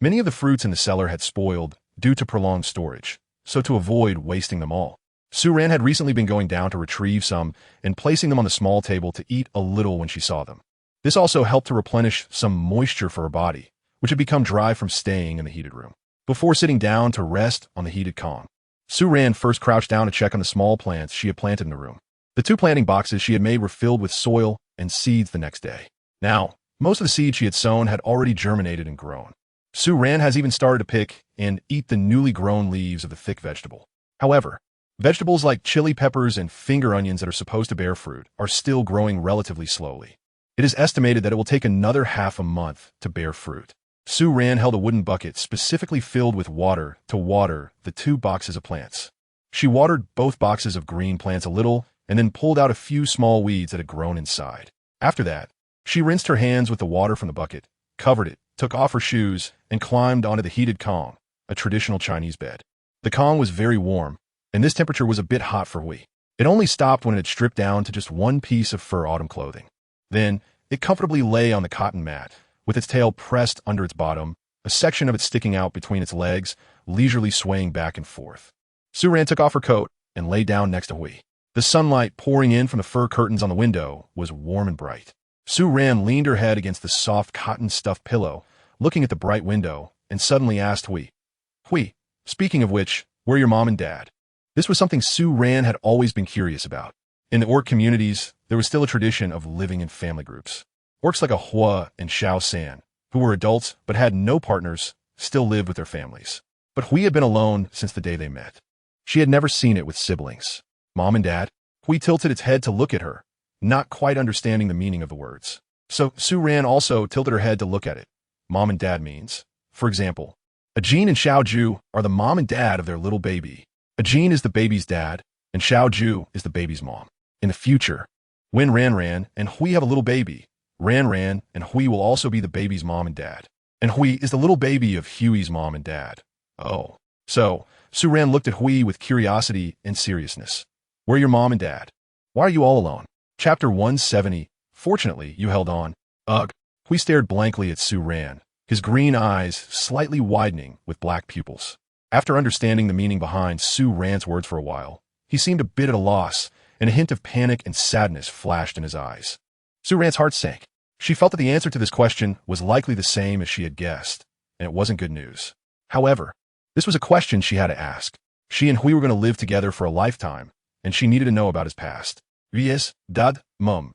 Many of the fruits in the cellar had spoiled due to prolonged storage, so to avoid wasting them all, Su-Ran had recently been going down to retrieve some and placing them on the small table to eat a little when she saw them. This also helped to replenish some moisture for her body, which had become dry from staying in the heated room. Before sitting down to rest on the heated Kong, Su-Ran first crouched down to check on the small plants she had planted in the room. The 2 planting boxes she had made were filled with soil and seeds the next day. Now, most of the seeds she had sown had already germinated and grown. Su-Ran has even started to pick and eat the newly grown leaves of the thick vegetable. However, vegetables like chili peppers and finger onions that are supposed to bear fruit are still growing relatively slowly. It is estimated that it will take another half a month to bear fruit. Su-Ran held a wooden bucket specifically filled with water to water the 2 boxes of plants. She watered both boxes of green plants a little and then pulled out a few small weeds that had grown inside. After that, she rinsed her hands with the water from the bucket, covered it, took off her shoes, and climbed onto the heated Kong, a traditional Chinese bed. The Kong was very warm, and this temperature was a bit hot for Hui. It only stopped when it had stripped down to just one piece of fur autumn clothing. Then, it comfortably lay on the cotton mat, with its tail pressed under its bottom, a section of it sticking out between its legs, leisurely swaying back and forth. Su-Ran took off her coat and lay down next to Hui. The sunlight pouring in from the fur curtains on the window was warm and bright. Su-Ran leaned her head against the soft cotton-stuffed pillow, looking at the bright window, and suddenly asked Hui, "Hui, speaking of which, where are your mom and dad?" This was something Su-Ran had always been curious about. In the orc communities, there was still a tradition of living in family groups. Orcs like Hua and Shao San, who were adults but had no partners, still lived with their families. But Hui had been alone since the day they met. She had never seen it with siblings. Mom and dad? Hui tilted its head to look at her, not quite understanding the meaning of the words. So Su-Ran also tilted her head to look at it. Mom and dad means, for example, Ajin and Xiaoju are the mom and dad of their little baby. Ajin is the baby's dad, and Xiaoju is the baby's mom. In the future, when Ran and Hui have a little baby, Ran and Hui will also be the baby's mom and dad. And Hui is the little baby of Huey's mom and dad. Oh. So, Su-Ran looked at Hui with curiosity and seriousness. Where are your mom and dad? Why are you all alone? Chapter 170. Fortunately, you held on. Ugh. Hui stared blankly at Su-Ran, his green eyes slightly widening with black pupils. After understanding the meaning behind Su-Ran's words for a while, he seemed a bit at a loss, and a hint of panic and sadness flashed in his eyes. Su-Ran's heart sank. She felt that the answer to this question was likely the same as she had guessed, and it wasn't good news. However, this was a question she had to ask. She and Hui were going to live together for a lifetime, and she needed to know about his past. Yes, Dad, Mum.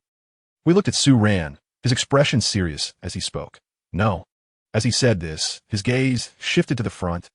Hui looked at Su-Ran, his expression serious as he spoke. No. As he said this, his gaze shifted to the front,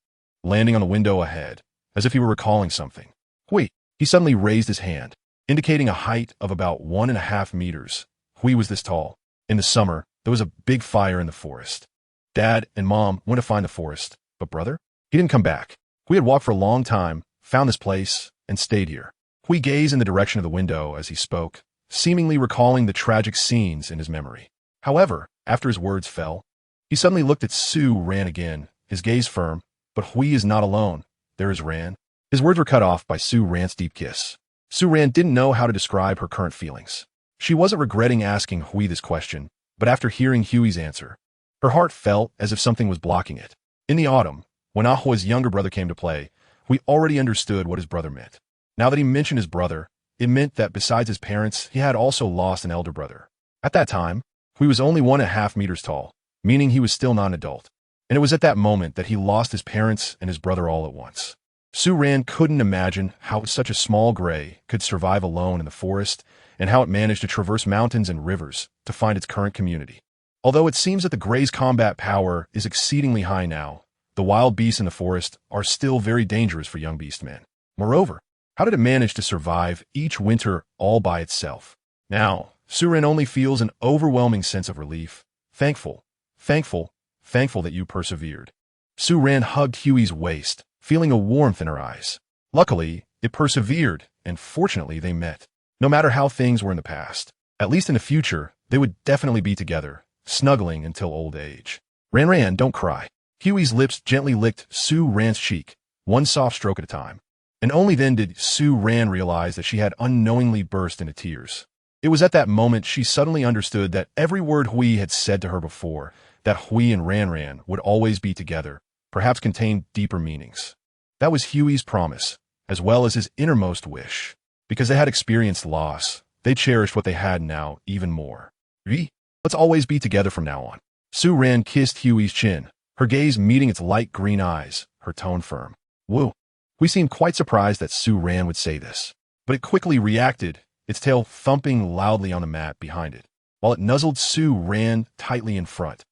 landing on the window ahead, as if he were recalling something. Hui. He suddenly raised his hand, indicating a height of about 1.5 meters. Hui was this tall. In the summer, there was a big fire in the forest. Dad and Mom went to find the forest, but brother? He didn't come back. Hui had walked for a long time, found this place, and stayed here. Hui gazed in the direction of the window as he spoke, seemingly recalling the tragic scenes in his memory. However, after his words fell, he suddenly looked at Su-Ran again, his gaze firm. But Hui is not alone. There is Ran. His words were cut off by Su-Ran's deep kiss. Su-Ran didn't know how to describe her current feelings. She wasn't regretting asking Hui this question, but after hearing Huey's answer, her heart felt as if something was blocking it. In the autumn, when Ahua's younger brother came to play, Hui already understood what his brother meant. Now that he mentioned his brother, it meant that besides his parents, he had also lost an elder brother. At that time, Hui was only 1.5 meters tall, meaning he was still not an adult. And it was at that moment that he lost his parents and his brother all at once. Su-Ran couldn't imagine how such a small gray could survive alone in the forest and how it managed to traverse mountains and rivers to find its current community. Although it seems that the gray's combat power is exceedingly high now, the wild beasts in the forest are still very dangerous for young beastmen. Moreover, how did it manage to survive each winter all by itself? Now, Su-Ran only feels an overwhelming sense of relief, thankful that you persevered. Su-Ran hugged Huey's waist, feeling a warmth in her eyes. Luckily, it persevered, and fortunately they met. No matter how things were in the past, at least in the future, they would definitely be together, snuggling until old age. Ran, don't cry. Huey's lips gently licked Su-Ran's cheek, one soft stroke at a time. And only then did Su Ran realize that she had unknowingly burst into tears. It was at that moment she suddenly understood that every word Hui had said to her before, that Hui and Ran would always be together, perhaps contained deeper meanings. That was Huey's promise, as well as his innermost wish. Because they had experienced loss, they cherished what they had now even more. Let's always be together from now on. Su Ran kissed Huey's chin, her gaze meeting its light green eyes, her tone firm. Woo. We seemed quite surprised that Su Ran would say this, but it quickly reacted, its tail thumping loudly on the mat behind it, while it nuzzled Su Ran tightly in front.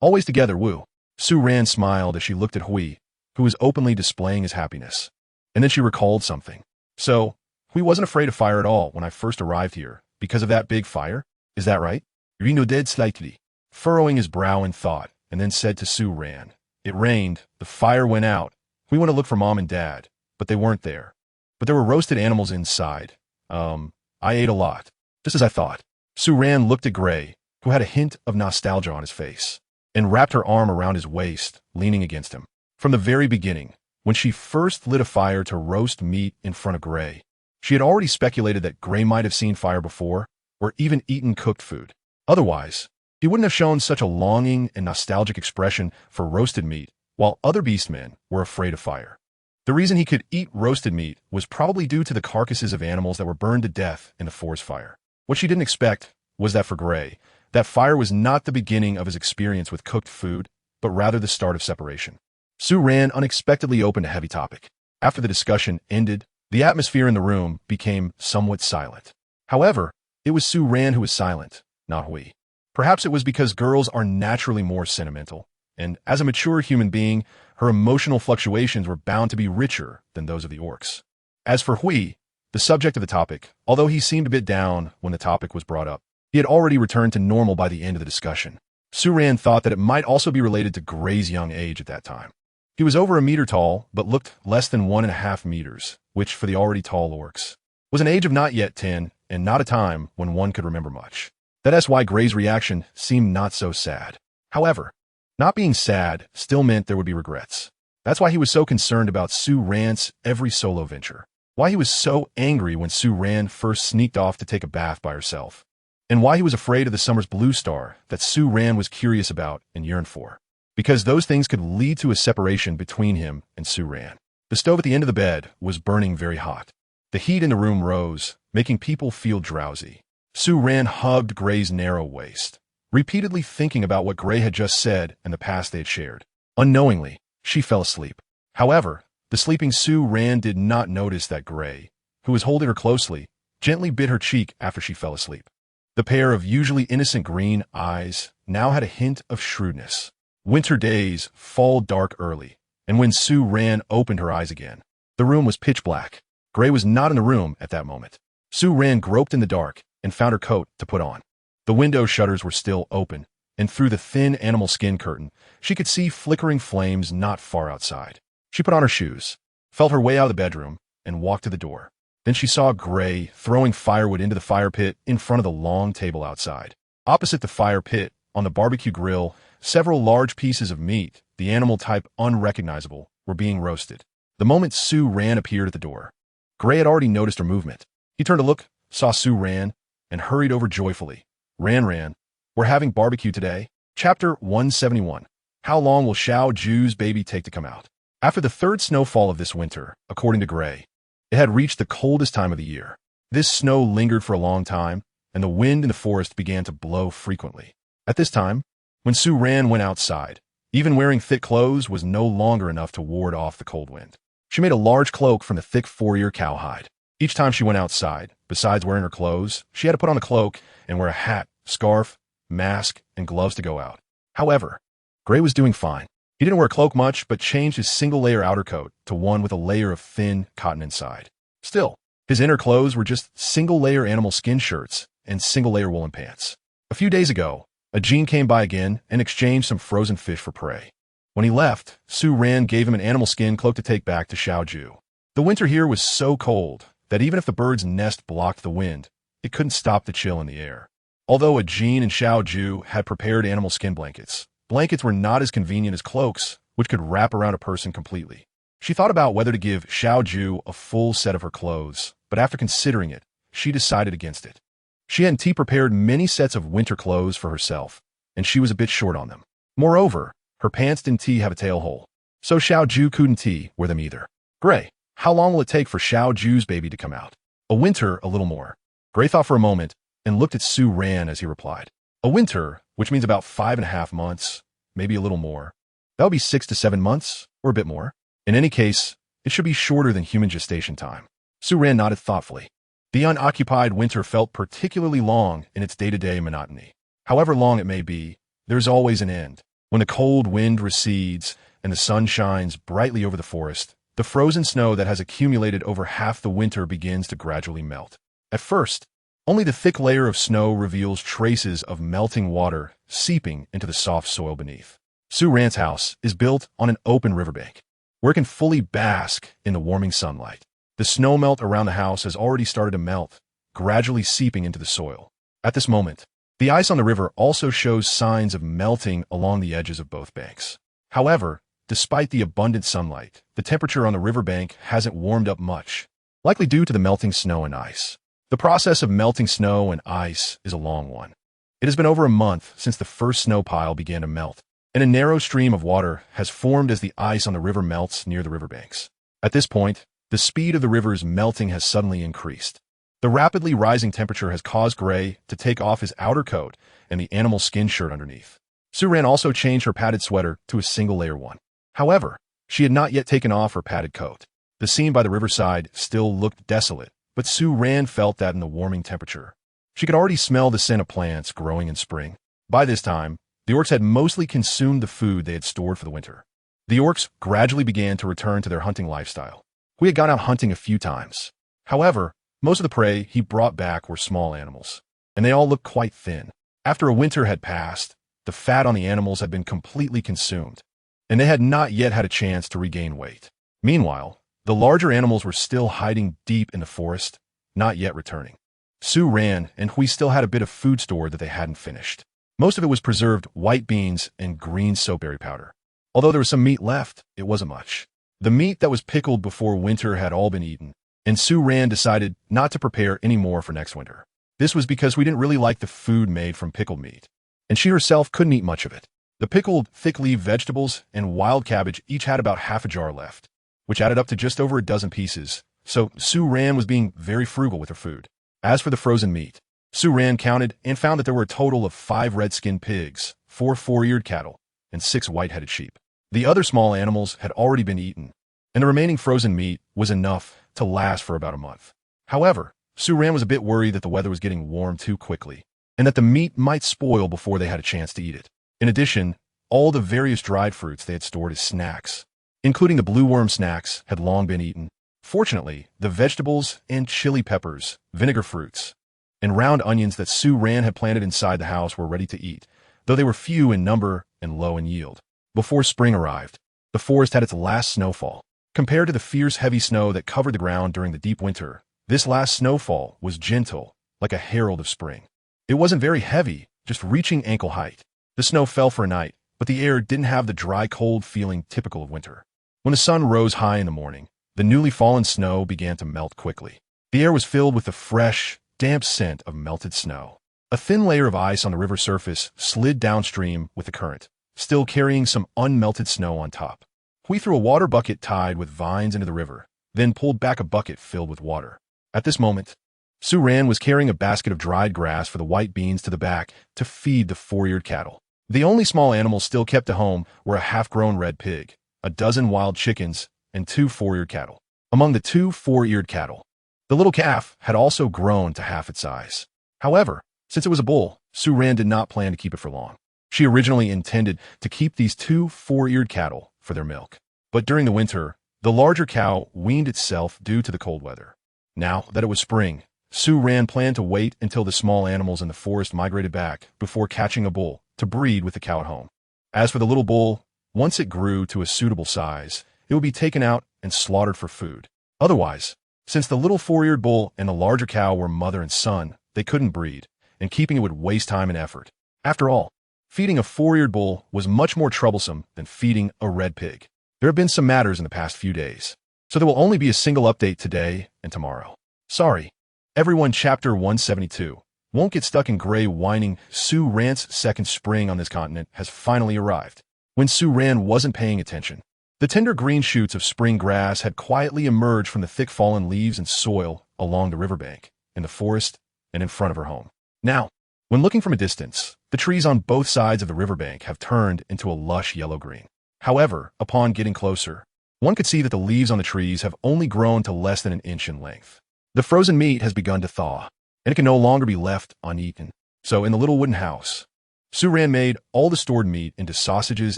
Always together, woo. Su Ran smiled as she looked at Hui, who was openly displaying his happiness. And then she recalled something. So, Hui wasn't afraid of fire at all when I first arrived here, because of that big fire? Is that right? Hui nodded slightly, furrowing his brow in thought, and then said to Su Ran, It rained, the fire went out. We went to look for Mom and Dad, but they weren't there. But there were roasted animals inside. I ate a lot, just as I thought. Su Ran looked at Gray, who had a hint of nostalgia on his face, and wrapped her arm around his waist, leaning against him. From the very beginning, when she first lit a fire to roast meat in front of Gray, she had already speculated that Gray might have seen fire before, or even eaten cooked food. Otherwise, he wouldn't have shown such a longing and nostalgic expression for roasted meat, while other beastmen were afraid of fire. The reason he could eat roasted meat was probably due to the carcasses of animals that were burned to death in the forest fire. What she didn't expect was that for Gray, that fire was not the beginning of his experience with cooked food, but rather the start of separation. Su Ran unexpectedly opened a heavy topic. After the discussion ended, the atmosphere in the room became somewhat silent. However, it was Su Ran who was silent, not Hui. Perhaps it was because girls are naturally more sentimental, and as a mature human being, her emotional fluctuations were bound to be richer than those of the orcs. As for Hui, the subject of the topic, although he seemed a bit down when the topic was brought up, he had already returned to normal by the end of the discussion. Su Ran thought that it might also be related to Gray's young age at that time. He was over a meter tall, but looked less than 1.5 meters, which, for the already tall orcs, was an age of not yet 10, and not a time when one could remember much. That's why Gray's reaction seemed not so sad. However, not being sad still meant there would be regrets. That's why he was so concerned about Su Ran's every solo venture. Why he was so angry when Su Ran first sneaked off to take a bath by herself. And why he was afraid of the summer's blue star that Su Ran was curious about and yearned for. Because those things could lead to a separation between him and Su Ran. The stove at the end of the bed was burning very hot. The heat in the room rose, making people feel drowsy. Su Ran hugged Gray's narrow waist, repeatedly thinking about what Gray had just said and the past they had shared. Unknowingly, she fell asleep. However, the sleeping Su Ran did not notice that Gray, who was holding her closely, gently bit her cheek after she fell asleep. The pair of usually innocent green eyes now had a hint of shrewdness. Winter days fall dark early, and when Su Ran opened her eyes again, the room was pitch black. Gray was not in the room at that moment. Su Ran groped in the dark and found her coat to put on. The window shutters were still open, and through the thin animal skin curtain, she could see flickering flames not far outside. She put on her shoes, felt her way out of the bedroom, and walked to the door. Then she saw Gray throwing firewood into the fire pit in front of the long table outside. Opposite the fire pit, on the barbecue grill, several large pieces of meat, the animal type unrecognizable, were being roasted. The moment Su Ran appeared at the door, Gray had already noticed her movement. He turned to look, saw Su Ran, and hurried over joyfully. Ran, we're having barbecue today. Chapter 171. How long will Xiao Ju's baby take to come out? After the third snowfall of this winter, according to Gray, it had reached the coldest time of the year. This snow lingered for a long time, and the wind in the forest began to blow frequently. At this time, when Su Ran went outside, even wearing thick clothes was no longer enough to ward off the cold wind. She made a large cloak from the thick 4-ear cowhide. Each time she went outside, besides wearing her clothes, she had to put on a cloak and wear a hat, scarf, mask, and gloves to go out. However, Gray was doing fine. He didn't wear a cloak much, but changed his single-layer outer coat to one with a layer of thin cotton inside. Still, his inner clothes were just single-layer animal skin shirts and single-layer woolen pants. A few days ago, a Jean came by again and exchanged some frozen fish for prey. When he left, Su Ran gave him an animal skin cloak to take back to Xiao Ju. The winter here was so cold that even if the bird's nest blocked the wind, it couldn't stop the chill in the air. Although a Jean and Xiao Ju had prepared animal skin blankets, blankets were not as convenient as cloaks, which could wrap around a person completely. She thought about whether to give Xiaoju a full set of her clothes, but after considering it, she decided against it. She and T prepared many sets of winter clothes for herself, and she was a bit short on them. Moreover, her pants didn't have a tail hole, so Xiaoju couldn't wear them either. Gray, how long will it take for Xiaoju's baby to come out? A winter, a little more. Gray thought for a moment and looked at Su Ran as he replied. A winter, which means about 5.5 months, maybe a little more. That would be 6 to 7 months, or a bit more. In any case, it should be shorter than human gestation time. Su Ran nodded thoughtfully. The unoccupied winter felt particularly long in its day-to-day monotony. However long it may be, there's always an end. When the cold wind recedes and the sun shines brightly over the forest, the frozen snow that has accumulated over half the winter begins to gradually melt. At first, only the thick layer of snow reveals traces of melting water seeping into the soft soil beneath. Su Ran's house is built on an open riverbank, where it can fully bask in the warming sunlight. The snow melt around the house has already started to melt, gradually seeping into the soil. At this moment, the ice on the river also shows signs of melting along the edges of both banks. However, despite the abundant sunlight, the temperature on the riverbank hasn't warmed up much, likely due to the melting snow and ice. The process of melting snow and ice is a long one. It has been over a month since the first snow pile began to melt, and a narrow stream of water has formed as the ice on the river melts near the riverbanks. At this point, the speed of the river's melting has suddenly increased. The rapidly rising temperature has caused Gray to take off his outer coat and the animal skin shirt underneath. Su Ran also changed her padded sweater to a single-layer one. However, she had not yet taken off her padded coat. The scene by the riverside still looked desolate, but Su Ran felt that in the warming temperature. She could already smell the scent of plants growing in spring. By this time, the orcs had mostly consumed the food they had stored for the winter. The orcs gradually began to return to their hunting lifestyle. We had gone out hunting a few times. However, most of the prey he brought back were small animals, and they all looked quite thin. After a winter had passed, the fat on the animals had been completely consumed, and they had not yet had a chance to regain weight. Meanwhile, the larger animals were still hiding deep in the forest, not yet returning. Su Ran and Hui still had a bit of food stored that they hadn't finished. Most of it was preserved white beans and green soapberry powder. Although there was some meat left, it wasn't much. The meat that was pickled before winter had all been eaten, and Su Ran decided not to prepare any more for next winter. This was because we didn't really like the food made from pickled meat, and she herself couldn't eat much of it. The pickled thick-leaf vegetables and wild cabbage each had about half a jar left, which added up to just over a dozen pieces, so Su Ran was being very frugal with her food. As for the frozen meat, Su Ran counted and found that there were a total of 5 red-skinned pigs, 4 four-eared cattle, and 6 white-headed sheep. The other small animals had already been eaten, and the remaining frozen meat was enough to last for about a month. However, Su Ran was a bit worried that the weather was getting warm too quickly, and that the meat might spoil before they had a chance to eat it. In addition, all the various dried fruits they had stored as snacks, including the blue worm snacks, had long been eaten. Fortunately, the vegetables and chili peppers, vinegar fruits, and round onions that Su Ran had planted inside the house were ready to eat, though they were few in number and low in yield. Before spring arrived, the forest had its last snowfall. Compared to the fierce heavy snow that covered the ground during the deep winter, this last snowfall was gentle, like a herald of spring. It wasn't very heavy, just reaching ankle height. The snow fell for a night, but the air didn't have the dry, cold feeling typical of winter. When the sun rose high in the morning, the newly fallen snow began to melt quickly. The air was filled with the fresh, damp scent of melted snow. A thin layer of ice on the river surface slid downstream with the current, still carrying some unmelted snow on top. We threw a water bucket tied with vines into the river, then pulled back a bucket filled with water. At this moment, Su Ran was carrying a basket of dried grass for the white beans to the back to feed the four-eared cattle. The only small animals still kept at home were a half-grown red pig, a dozen wild chickens, and 2 four-eared cattle. Among the 2 four-eared cattle, the little calf had also grown to half its size. However, since it was a bull, Su Ran did not plan to keep it for long. She originally intended to keep these 2 four-eared cattle for their milk. But during the winter, the larger cow weaned itself due to the cold weather. Now that it was spring, Su Ran planned to wait until the small animals in the forest migrated back before catching a bull to breed with the cow at home. As for the little bull, once it grew to a suitable size, it would be taken out and slaughtered for food. Otherwise, since the little four-eared bull and the larger cow were mother and son, they couldn't breed, and keeping it would waste time and effort. After all, feeding a four-eared bull was much more troublesome than feeding a red pig. There have been some matters in the past few days, so there will only be a single update today and tomorrow. Sorry. Everyone, Chapter 172. Won't get stuck in gray whining. Sue Ran's second spring on this continent has finally arrived. When Sue Ran wasn't paying attention, the tender green shoots of spring grass had quietly emerged from the thick fallen leaves and soil along the riverbank, in the forest, and in front of her home. Now, when looking from a distance, the trees on both sides of the riverbank have turned into a lush yellow-green. However, upon getting closer, one could see that the leaves on the trees have only grown to less than an inch in length. The frozen meat has begun to thaw, and it can no longer be left uneaten. So in the little wooden house, Sue Ran made all the stored meat into sausages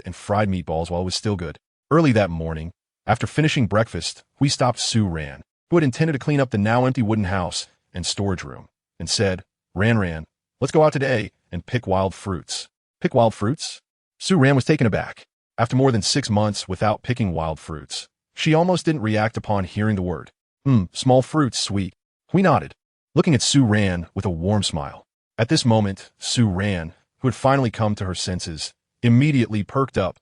and fried meatballs while it was still good. Early that morning, after finishing breakfast, we stopped Sue Ran, who had intended to clean up the now empty wooden house and storage room, and said, Ran, let's go out today and pick wild fruits. Pick wild fruits? Sue Ran was taken aback. After more than 6 months without picking wild fruits, she almost didn't react upon hearing the word. Small fruits, sweet. We nodded, looking at Sue Ran with a warm smile. At this moment, Sue Ran, who had finally come to her senses, immediately perked up.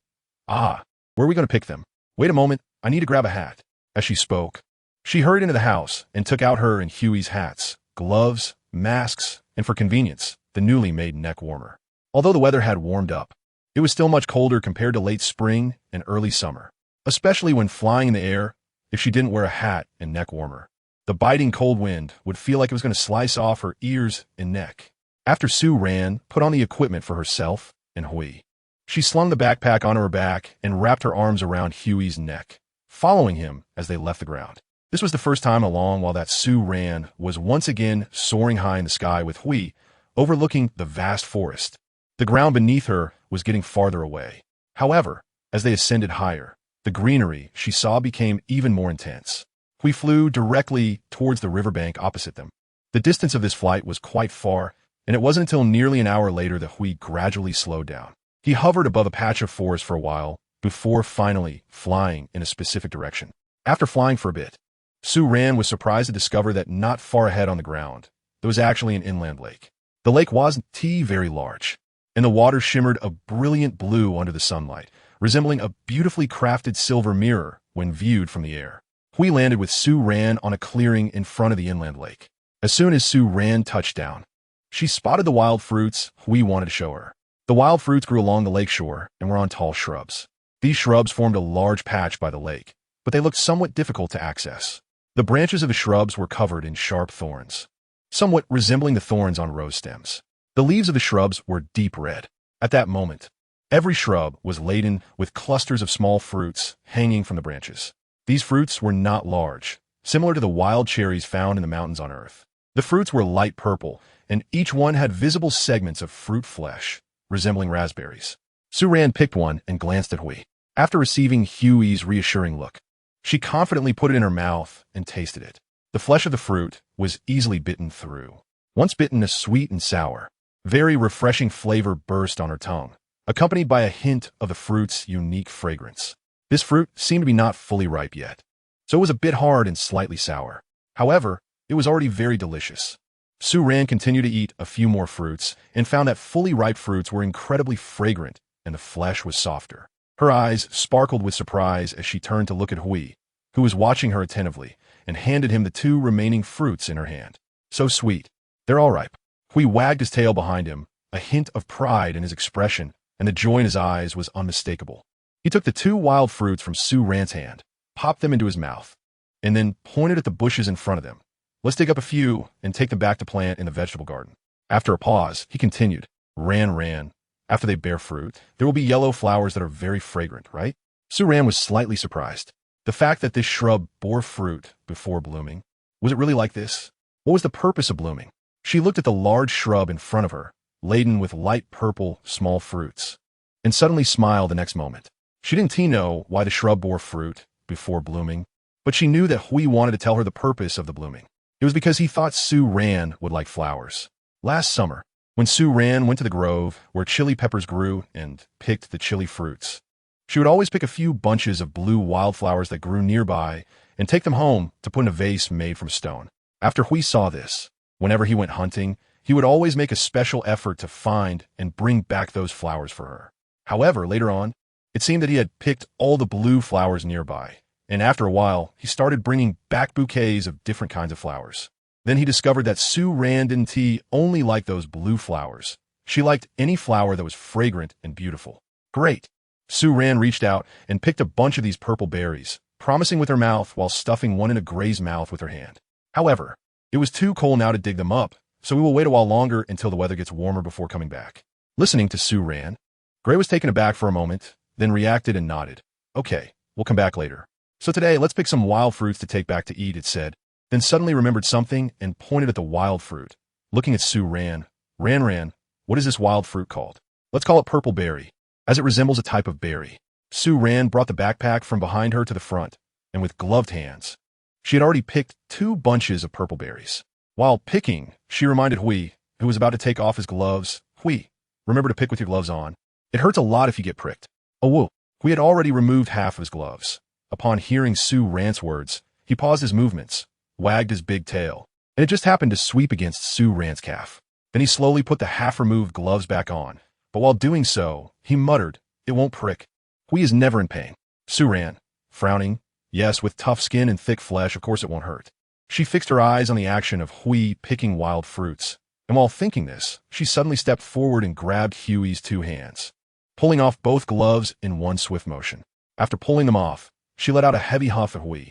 Ah, where are we going to pick them? Wait a moment, I need to grab a hat. As she spoke, she hurried into the house and took out her and Huey's hats, gloves, masks, and for convenience, the newly made neck warmer. Although the weather had warmed up, it was still much colder compared to late spring and early summer, especially when flying in the air. If she didn't wear a hat and neck warmer, the biting cold wind would feel like it was going to slice off her ears and neck. After Sue Ran put on the equipment for herself and Huey, she slung the backpack onto her back and wrapped her arms around Huey's neck, following him as they left the ground. This was the first time in a long while that Sue Ran was once again soaring high in the sky with Huey, overlooking the vast forest. The ground beneath her was getting farther away. However, as they ascended higher, the greenery she saw became even more intense. We flew directly towards the riverbank opposite them. The distance of this flight was quite far, and it wasn't until nearly an hour later that Hui gradually slowed down. He hovered above a patch of forest for a while, before finally flying in a specific direction. After flying for a bit, Sue Ran was surprised to discover that not far ahead on the ground, there was actually an inland lake. The lake wasn't very large, and the water shimmered a brilliant blue under the sunlight, resembling a beautifully crafted silver mirror when viewed from the air. Hui landed with Sue Ran on a clearing in front of the inland lake. As soon as Sue Ran touched down, she spotted the wild fruits Hui wanted to show her. The wild fruits grew along the lake shore and were on tall shrubs. These shrubs formed a large patch by the lake, but they looked somewhat difficult to access. The branches of the shrubs were covered in sharp thorns, somewhat resembling the thorns on rose stems. The leaves of the shrubs were deep red. At that moment, every shrub was laden with clusters of small fruits hanging from the branches. These fruits were not large, similar to the wild cherries found in the mountains on Earth. The fruits were light purple, and each one had visible segments of fruit flesh, resembling raspberries. Sue Ran picked one and glanced at Hui. After receiving Huey's reassuring look, she confidently put it in her mouth and tasted it. The flesh of the fruit was easily bitten through. Once bitten, a sweet and sour, very refreshing flavor burst on her tongue, accompanied by a hint of the fruit's unique fragrance. This fruit seemed to be not fully ripe yet, so it was a bit hard and slightly sour. However, it was already very delicious. Sue Ran continued to eat a few more fruits and found that fully ripe fruits were incredibly fragrant and the flesh was softer. Her eyes sparkled with surprise as she turned to look at Hui, who was watching her attentively, and handed him the 2 remaining fruits in her hand. So sweet. They're all ripe. Hui wagged his tail behind him, a hint of pride in his expression, and the joy in his eyes was unmistakable. He took the 2 wild fruits from Sue Ran's hand, popped them into his mouth, and then pointed at the bushes in front of them. Let's dig up a few and take them back to plant in the vegetable garden. After a pause, he continued, Ran, after they bear fruit, there will be yellow flowers that are very fragrant, right? Sue Ran was slightly surprised. The fact that this shrub bore fruit before blooming, was it really like this? What was the purpose of blooming? She looked at the large shrub in front of her, laden with light purple, small fruits, and suddenly smiled the next moment. She didn't know why the shrub bore fruit before blooming, but she knew that Hui wanted to tell her the purpose of the blooming. It was because he thought Sue Ran would like flowers. Last summer, when Sue Ran went to the grove where chili peppers grew and picked the chili fruits, she would always pick a few bunches of blue wildflowers that grew nearby and take them home to put in a vase made from stone. After Hui saw this, whenever he went hunting, he would always make a special effort to find and bring back those flowers for her. However, later on, It seemed that he had picked all the blue flowers nearby, and after a while, he started bringing back bouquets of different kinds of flowers. Then he discovered that Sue Ran didn't only like those blue flowers. She liked any flower that was fragrant and beautiful. Great! Sue Ran reached out and picked a bunch of these purple berries, promising with her mouth while stuffing one in a Gray's mouth with her hand. However, it was too cold now to dig them up, so we will wait a while longer until the weather gets warmer before coming back. Listening to Sue Ran, Gray was taken aback for a moment, then reacted and nodded. Okay, we'll come back later. So today, let's pick some wild fruits to take back to eat, it said, then suddenly remembered something and pointed at the wild fruit. Looking at Sue Ran, Ran, what is this wild fruit called? Let's call it purple berry, as it resembles a type of berry. Sue Ran brought the backpack from behind her to the front, and with gloved hands, she had already picked 2 bunches of purple berries. While picking, she reminded Hui, who was about to take off his gloves, Hui, remember to pick with your gloves on. It hurts a lot if you get pricked. Oh, whoa. Hui had already removed half of his gloves. Upon hearing Sue Ran's words, he paused his movements, wagged his big tail, and it just happened to sweep against Sue Ran's calf. Then he slowly put the half-removed gloves back on, but while doing so, he muttered, it won't prick. Hui is never in pain. Sue Ran, frowning, yes, with tough skin and thick flesh, of course it won't hurt. She fixed her eyes on the action of Hui picking wild fruits, and while thinking this, she suddenly stepped forward and grabbed Huey's 2 hands, pulling off both gloves in one swift motion. After pulling them off, she let out a heavy huff at Hui,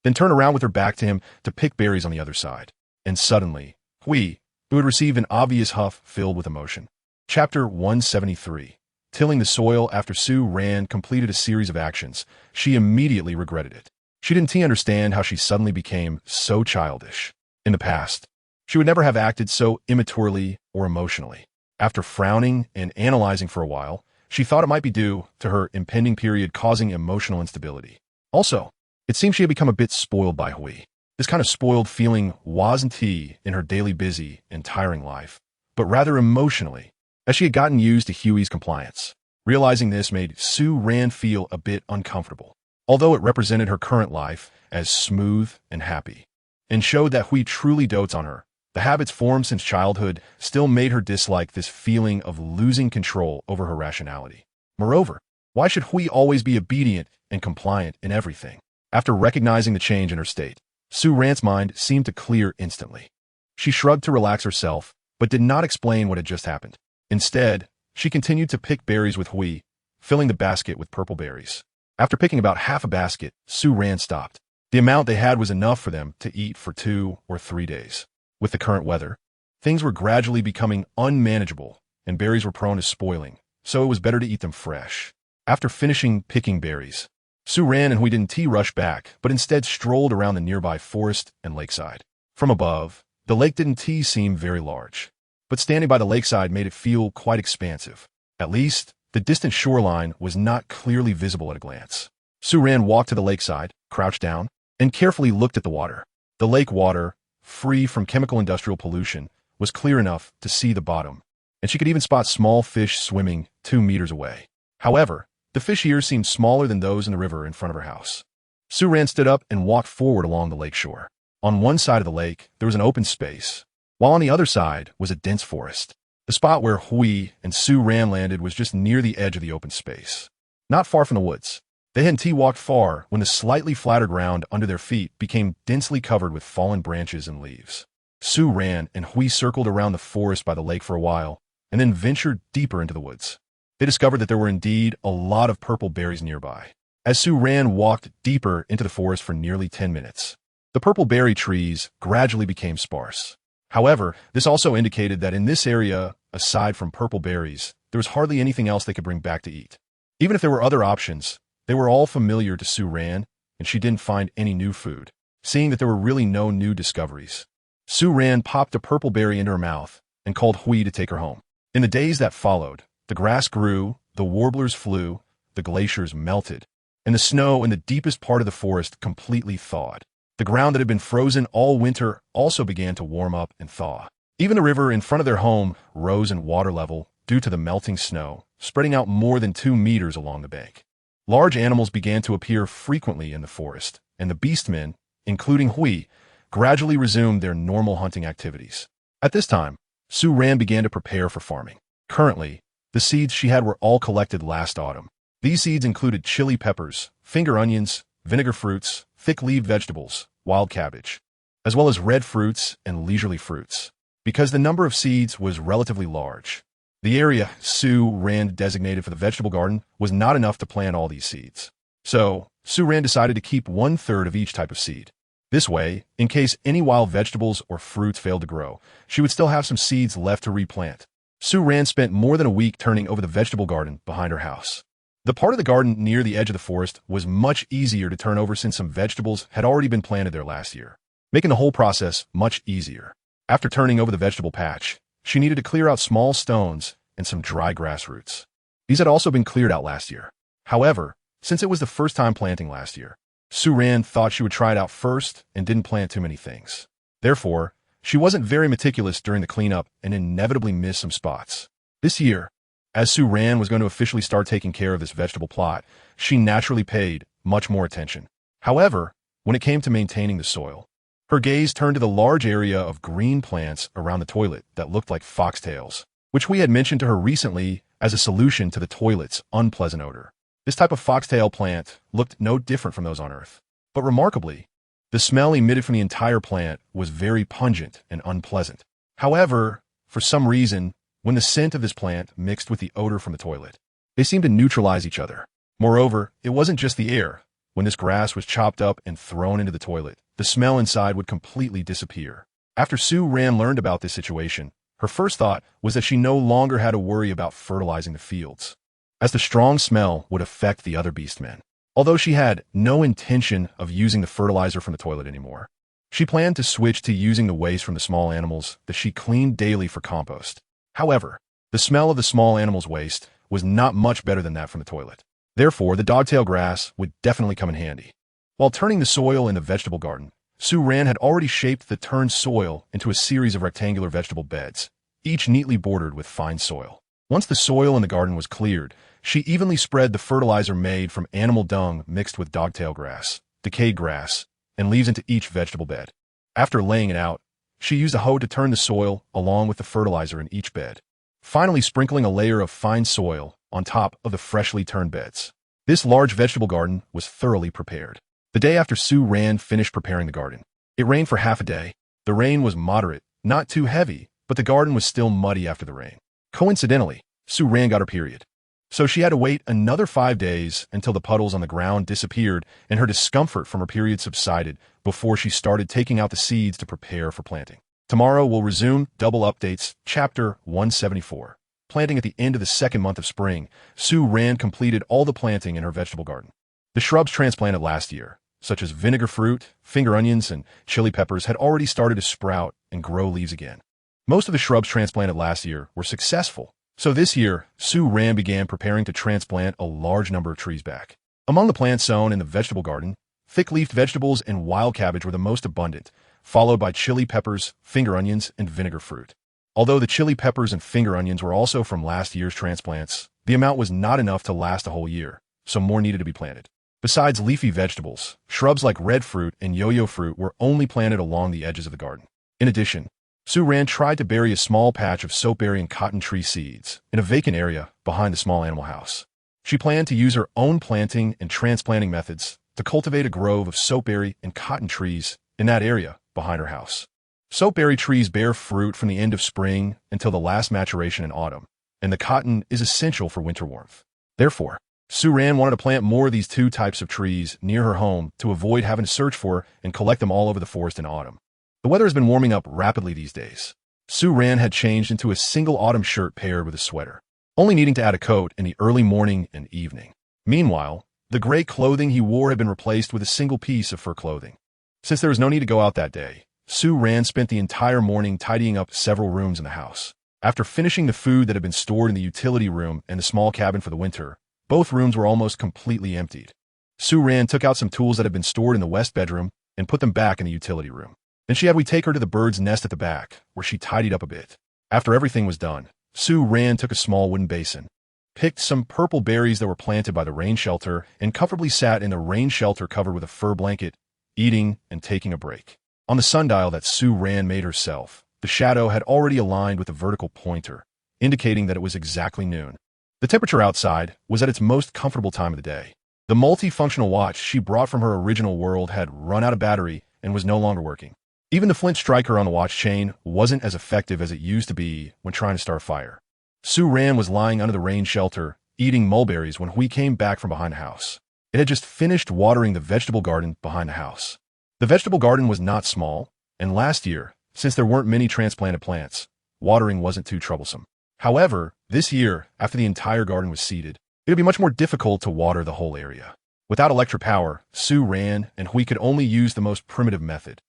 then turned around with her back to him to pick berries on the other side. And suddenly, Hui, who had received an obvious huff, filled with emotion. Chapter 173. Tilling the soil. After Sue Ran completed a series of actions, she immediately regretted it. She didn't understand how she suddenly became so childish. In the past, she would never have acted so immaturely or emotionally. After frowning and analyzing for a while, she thought it might be due to her impending period causing emotional instability. Also, it seemed she had become a bit spoiled by Hui. This kind of spoiled feeling wasn't in her daily busy and tiring life, but rather emotionally, as she had gotten used to Huey's compliance. Realizing this made Sue Ran feel a bit uncomfortable, although it represented her current life as smooth and happy, and showed that Hui truly dotes on her. The habits formed since childhood still made her dislike this feeling of losing control over her rationality. Moreover, why should Hui always be obedient and compliant in everything? After recognizing the change in her state, Sue Ran's mind seemed to clear instantly. She shrugged to relax herself, but did not explain what had just happened. Instead, she continued to pick berries with Hui, filling the basket with purple berries. After picking about half a basket, Sue Ran stopped. The amount they had was enough for them to eat for 2 or 3 days. With the current weather, things were gradually becoming unmanageable, and berries were prone to spoiling, so it was better to eat them fresh. After finishing picking berries, Sue Ran and Hui didn't rush back, but instead strolled around the nearby forest and lakeside. From above, the lake didn't seem very large, but standing by the lakeside made it feel quite expansive. At least, the distant shoreline was not clearly visible at a glance. Sue Ran walked to the lakeside, crouched down, and carefully looked at the water. The lake water, free from chemical industrial pollution, was clear enough to see the bottom, and she could even spot small fish swimming 2 meters away. However, the fish here seemed smaller than those in the river in front of her house. Sue Ran stood up and walked forward along the lake shore. On one side of the lake, there was an open space, while on the other side was a dense forest. The spot where Hui and Sue Ran landed was just near the edge of the open space, not far from the woods. They hadn't walked far when the slightly flatter ground under their feet became densely covered with fallen branches and leaves. Sue Ran and Hui circled around the forest by the lake for a while, and then ventured deeper into the woods. They discovered that there were indeed a lot of purple berries nearby. As Sue Ran walked deeper into the forest for nearly 10 minutes, the purple berry trees gradually became sparse. However, this also indicated that in this area, aside from purple berries, there was hardly anything else they could bring back to eat. Even if there were other options, they were all familiar to Sue Ran, and she didn't find any new food, seeing that there were really no new discoveries. Sue Ran popped a purple berry into her mouth and called Hui to take her home. In the days that followed, the grass grew, the warblers flew, the glaciers melted, and the snow in the deepest part of the forest completely thawed. The ground that had been frozen all winter also began to warm up and thaw. Even the river in front of their home rose in water level due to the melting snow, spreading out more than 2 meters along the bank. Large animals began to appear frequently in the forest, and the beastmen, including Hui, gradually resumed their normal hunting activities. At this time, Sue Ran began to prepare for farming. Currently, the seeds she had were all collected last autumn. These seeds included chili peppers, finger onions, vinegar fruits, thick-leaved vegetables, wild cabbage, as well as red fruits and leisurely fruits. Because the number of seeds was relatively large, the area Sue Rand designated for the vegetable garden was not enough to plant all these seeds. So, Sue Rand decided to keep 1/3 of each type of seed. This way, in case any wild vegetables or fruits failed to grow, she would still have some seeds left to replant. Sue Rand spent more than a week turning over the vegetable garden behind her house. The part of the garden near the edge of the forest was much easier to turn over since some vegetables had already been planted there last year, making the whole process much easier. After turning over the vegetable patch, she needed to clear out small stones and some dry grass roots. These had also been cleared out last year. However, since it was the first time planting last year, Sue Rand thought she would try it out first and didn't plant too many things. Therefore, she wasn't very meticulous during the cleanup and inevitably missed some spots. This year, as Sue Rand was going to officially start taking care of this vegetable plot, she naturally paid much more attention. However, when it came to maintaining the soil, her gaze turned to the large area of green plants around the toilet that looked like foxtails, which we had mentioned to her recently as a solution to the toilet's unpleasant odor. This type of foxtail plant looked no different from those on Earth. But remarkably, the smell emitted from the entire plant was very pungent and unpleasant. However, for some reason, when the scent of this plant mixed with the odor from the toilet, they seemed to neutralize each other. Moreover, it wasn't just the air. When this grass was chopped up and thrown into the toilet, the smell inside would completely disappear. After Sue Rand learned about this situation, her first thought was that she no longer had to worry about fertilizing the fields, as the strong smell would affect the other beastmen. Although she had no intention of using the fertilizer from the toilet anymore, she planned to switch to using the waste from the small animals that she cleaned daily for compost. However, the smell of the small animals' waste was not much better than that from the toilet. Therefore, the dogtail grass would definitely come in handy. While turning the soil in the vegetable garden, Sue Rand had already shaped the turned soil into a series of rectangular vegetable beds, each neatly bordered with fine soil. Once the soil in the garden was cleared, she evenly spread the fertilizer made from animal dung mixed with dogtail grass, decayed grass, and leaves into each vegetable bed. After laying it out, she used a hoe to turn the soil along with the fertilizer in each bed, finally sprinkling a layer of fine soil on top of the freshly turned beds. This large vegetable garden was thoroughly prepared. The day after Sue Rand finished preparing the garden, it rained for half a day. The rain was moderate, not too heavy, but the garden was still muddy after the rain. Coincidentally, Sue Rand got her period, so she had to wait another 5 days until the puddles on the ground disappeared and her discomfort from her period subsided before she started taking out the seeds to prepare for planting. Tomorrow we'll resume Double Updates, Chapter 174. Planting at the end of the second month of spring, Sue Rand completed all the planting in her vegetable garden. The shrubs transplanted last year, such as vinegar fruit, finger onions, and chili peppers, had already started to sprout and grow leaves again. Most of the shrubs transplanted last year were successful, so this year, Sue Rand began preparing to transplant a large number of trees back. Among the plants sown in the vegetable garden, thick-leafed vegetables and wild cabbage were the most abundant, followed by chili peppers, finger onions, and vinegar fruit. Although the chili peppers and finger onions were also from last year's transplants, the amount was not enough to last a whole year, so more needed to be planted. Besides leafy vegetables, shrubs like red fruit and yo-yo fruit were only planted along the edges of the garden. In addition, Sue Rand tried to bury a small patch of soapberry and cotton tree seeds in a vacant area behind the small animal house. She planned to use her own planting and transplanting methods to cultivate a grove of soapberry and cotton trees in that area behind her house. Soapberry trees bear fruit from the end of spring until the last maturation in autumn, and the cotton is essential for winter warmth. Therefore, Sue Rand wanted to plant more of these two types of trees near her home to avoid having to search for and collect them all over the forest in autumn. The weather has been warming up rapidly these days. Sue Rand had changed into a single autumn shirt paired with a sweater, only needing to add a coat in the early morning and evening. Meanwhile, the gray clothing he wore had been replaced with a single piece of fur clothing. Since there was no need to go out that day, Sue Rand spent the entire morning tidying up several rooms in the house. After finishing the food that had been stored in the utility room and the small cabin for the winter, both rooms were almost completely emptied. Sue Rand took out some tools that had been stored in the west bedroom and put them back in the utility room. Then she had we take her to the bird's nest at the back, where she tidied up a bit. After everything was done, Sue Rand took a small wooden basin, picked some purple berries that were planted by the rain shelter, and comfortably sat in the rain shelter covered with a fur blanket, eating and taking a break. On the sundial that Sue Rand made herself, the shadow had already aligned with the vertical pointer, indicating that it was exactly noon. The temperature outside was at its most comfortable time of the day. The multifunctional watch she brought from her original world had run out of battery and was no longer working. Even the flint striker on the watch chain wasn't as effective as it used to be when trying to start a fire. Su-Ran was lying under the rain shelter, eating mulberries when Hui came back from behind the house. It had just finished watering the vegetable garden behind the house. The vegetable garden was not small, and last year, since there weren't many transplanted plants, watering wasn't too troublesome. However, this year, after the entire garden was seeded, it would be much more difficult to water the whole area. Without electric power, Su-Ran and Hui could only use the most primitive method,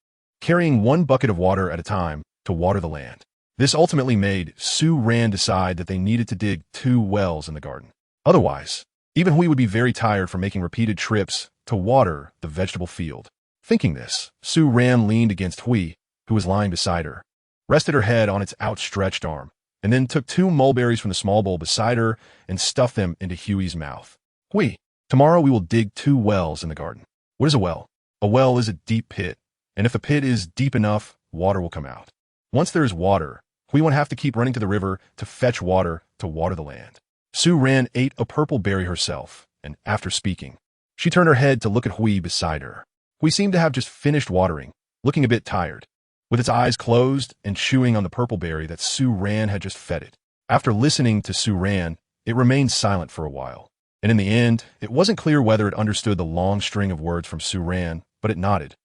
carrying one bucket of water at a time to water the land. This ultimately made Su-Ran decide that they needed to dig 2 wells in the garden. Otherwise, even Hui would be very tired from making repeated trips to water the vegetable field. Thinking this, Su-Ran leaned against Hui, who was lying beside her, rested her head on its outstretched arm, and then took 2 mulberries from the small bowl beside her and stuffed them into Huey's mouth. Hui, tomorrow we will dig 2 wells in the garden. What is a well? A well is a deep pit, and if the pit is deep enough, water will come out. Once there is water, Hui won't have to keep running to the river to fetch water to water the land. Su-Ran ate a purple berry herself, and after speaking, she turned her head to look at Hui beside her. Hui seemed to have just finished watering, looking a bit tired, with its eyes closed and chewing on the purple berry that Su-Ran had just fed it. After listening to Su-Ran, it remained silent for a while, and in the end, it wasn't clear whether it understood the long string of words from Su-Ran, but it nodded.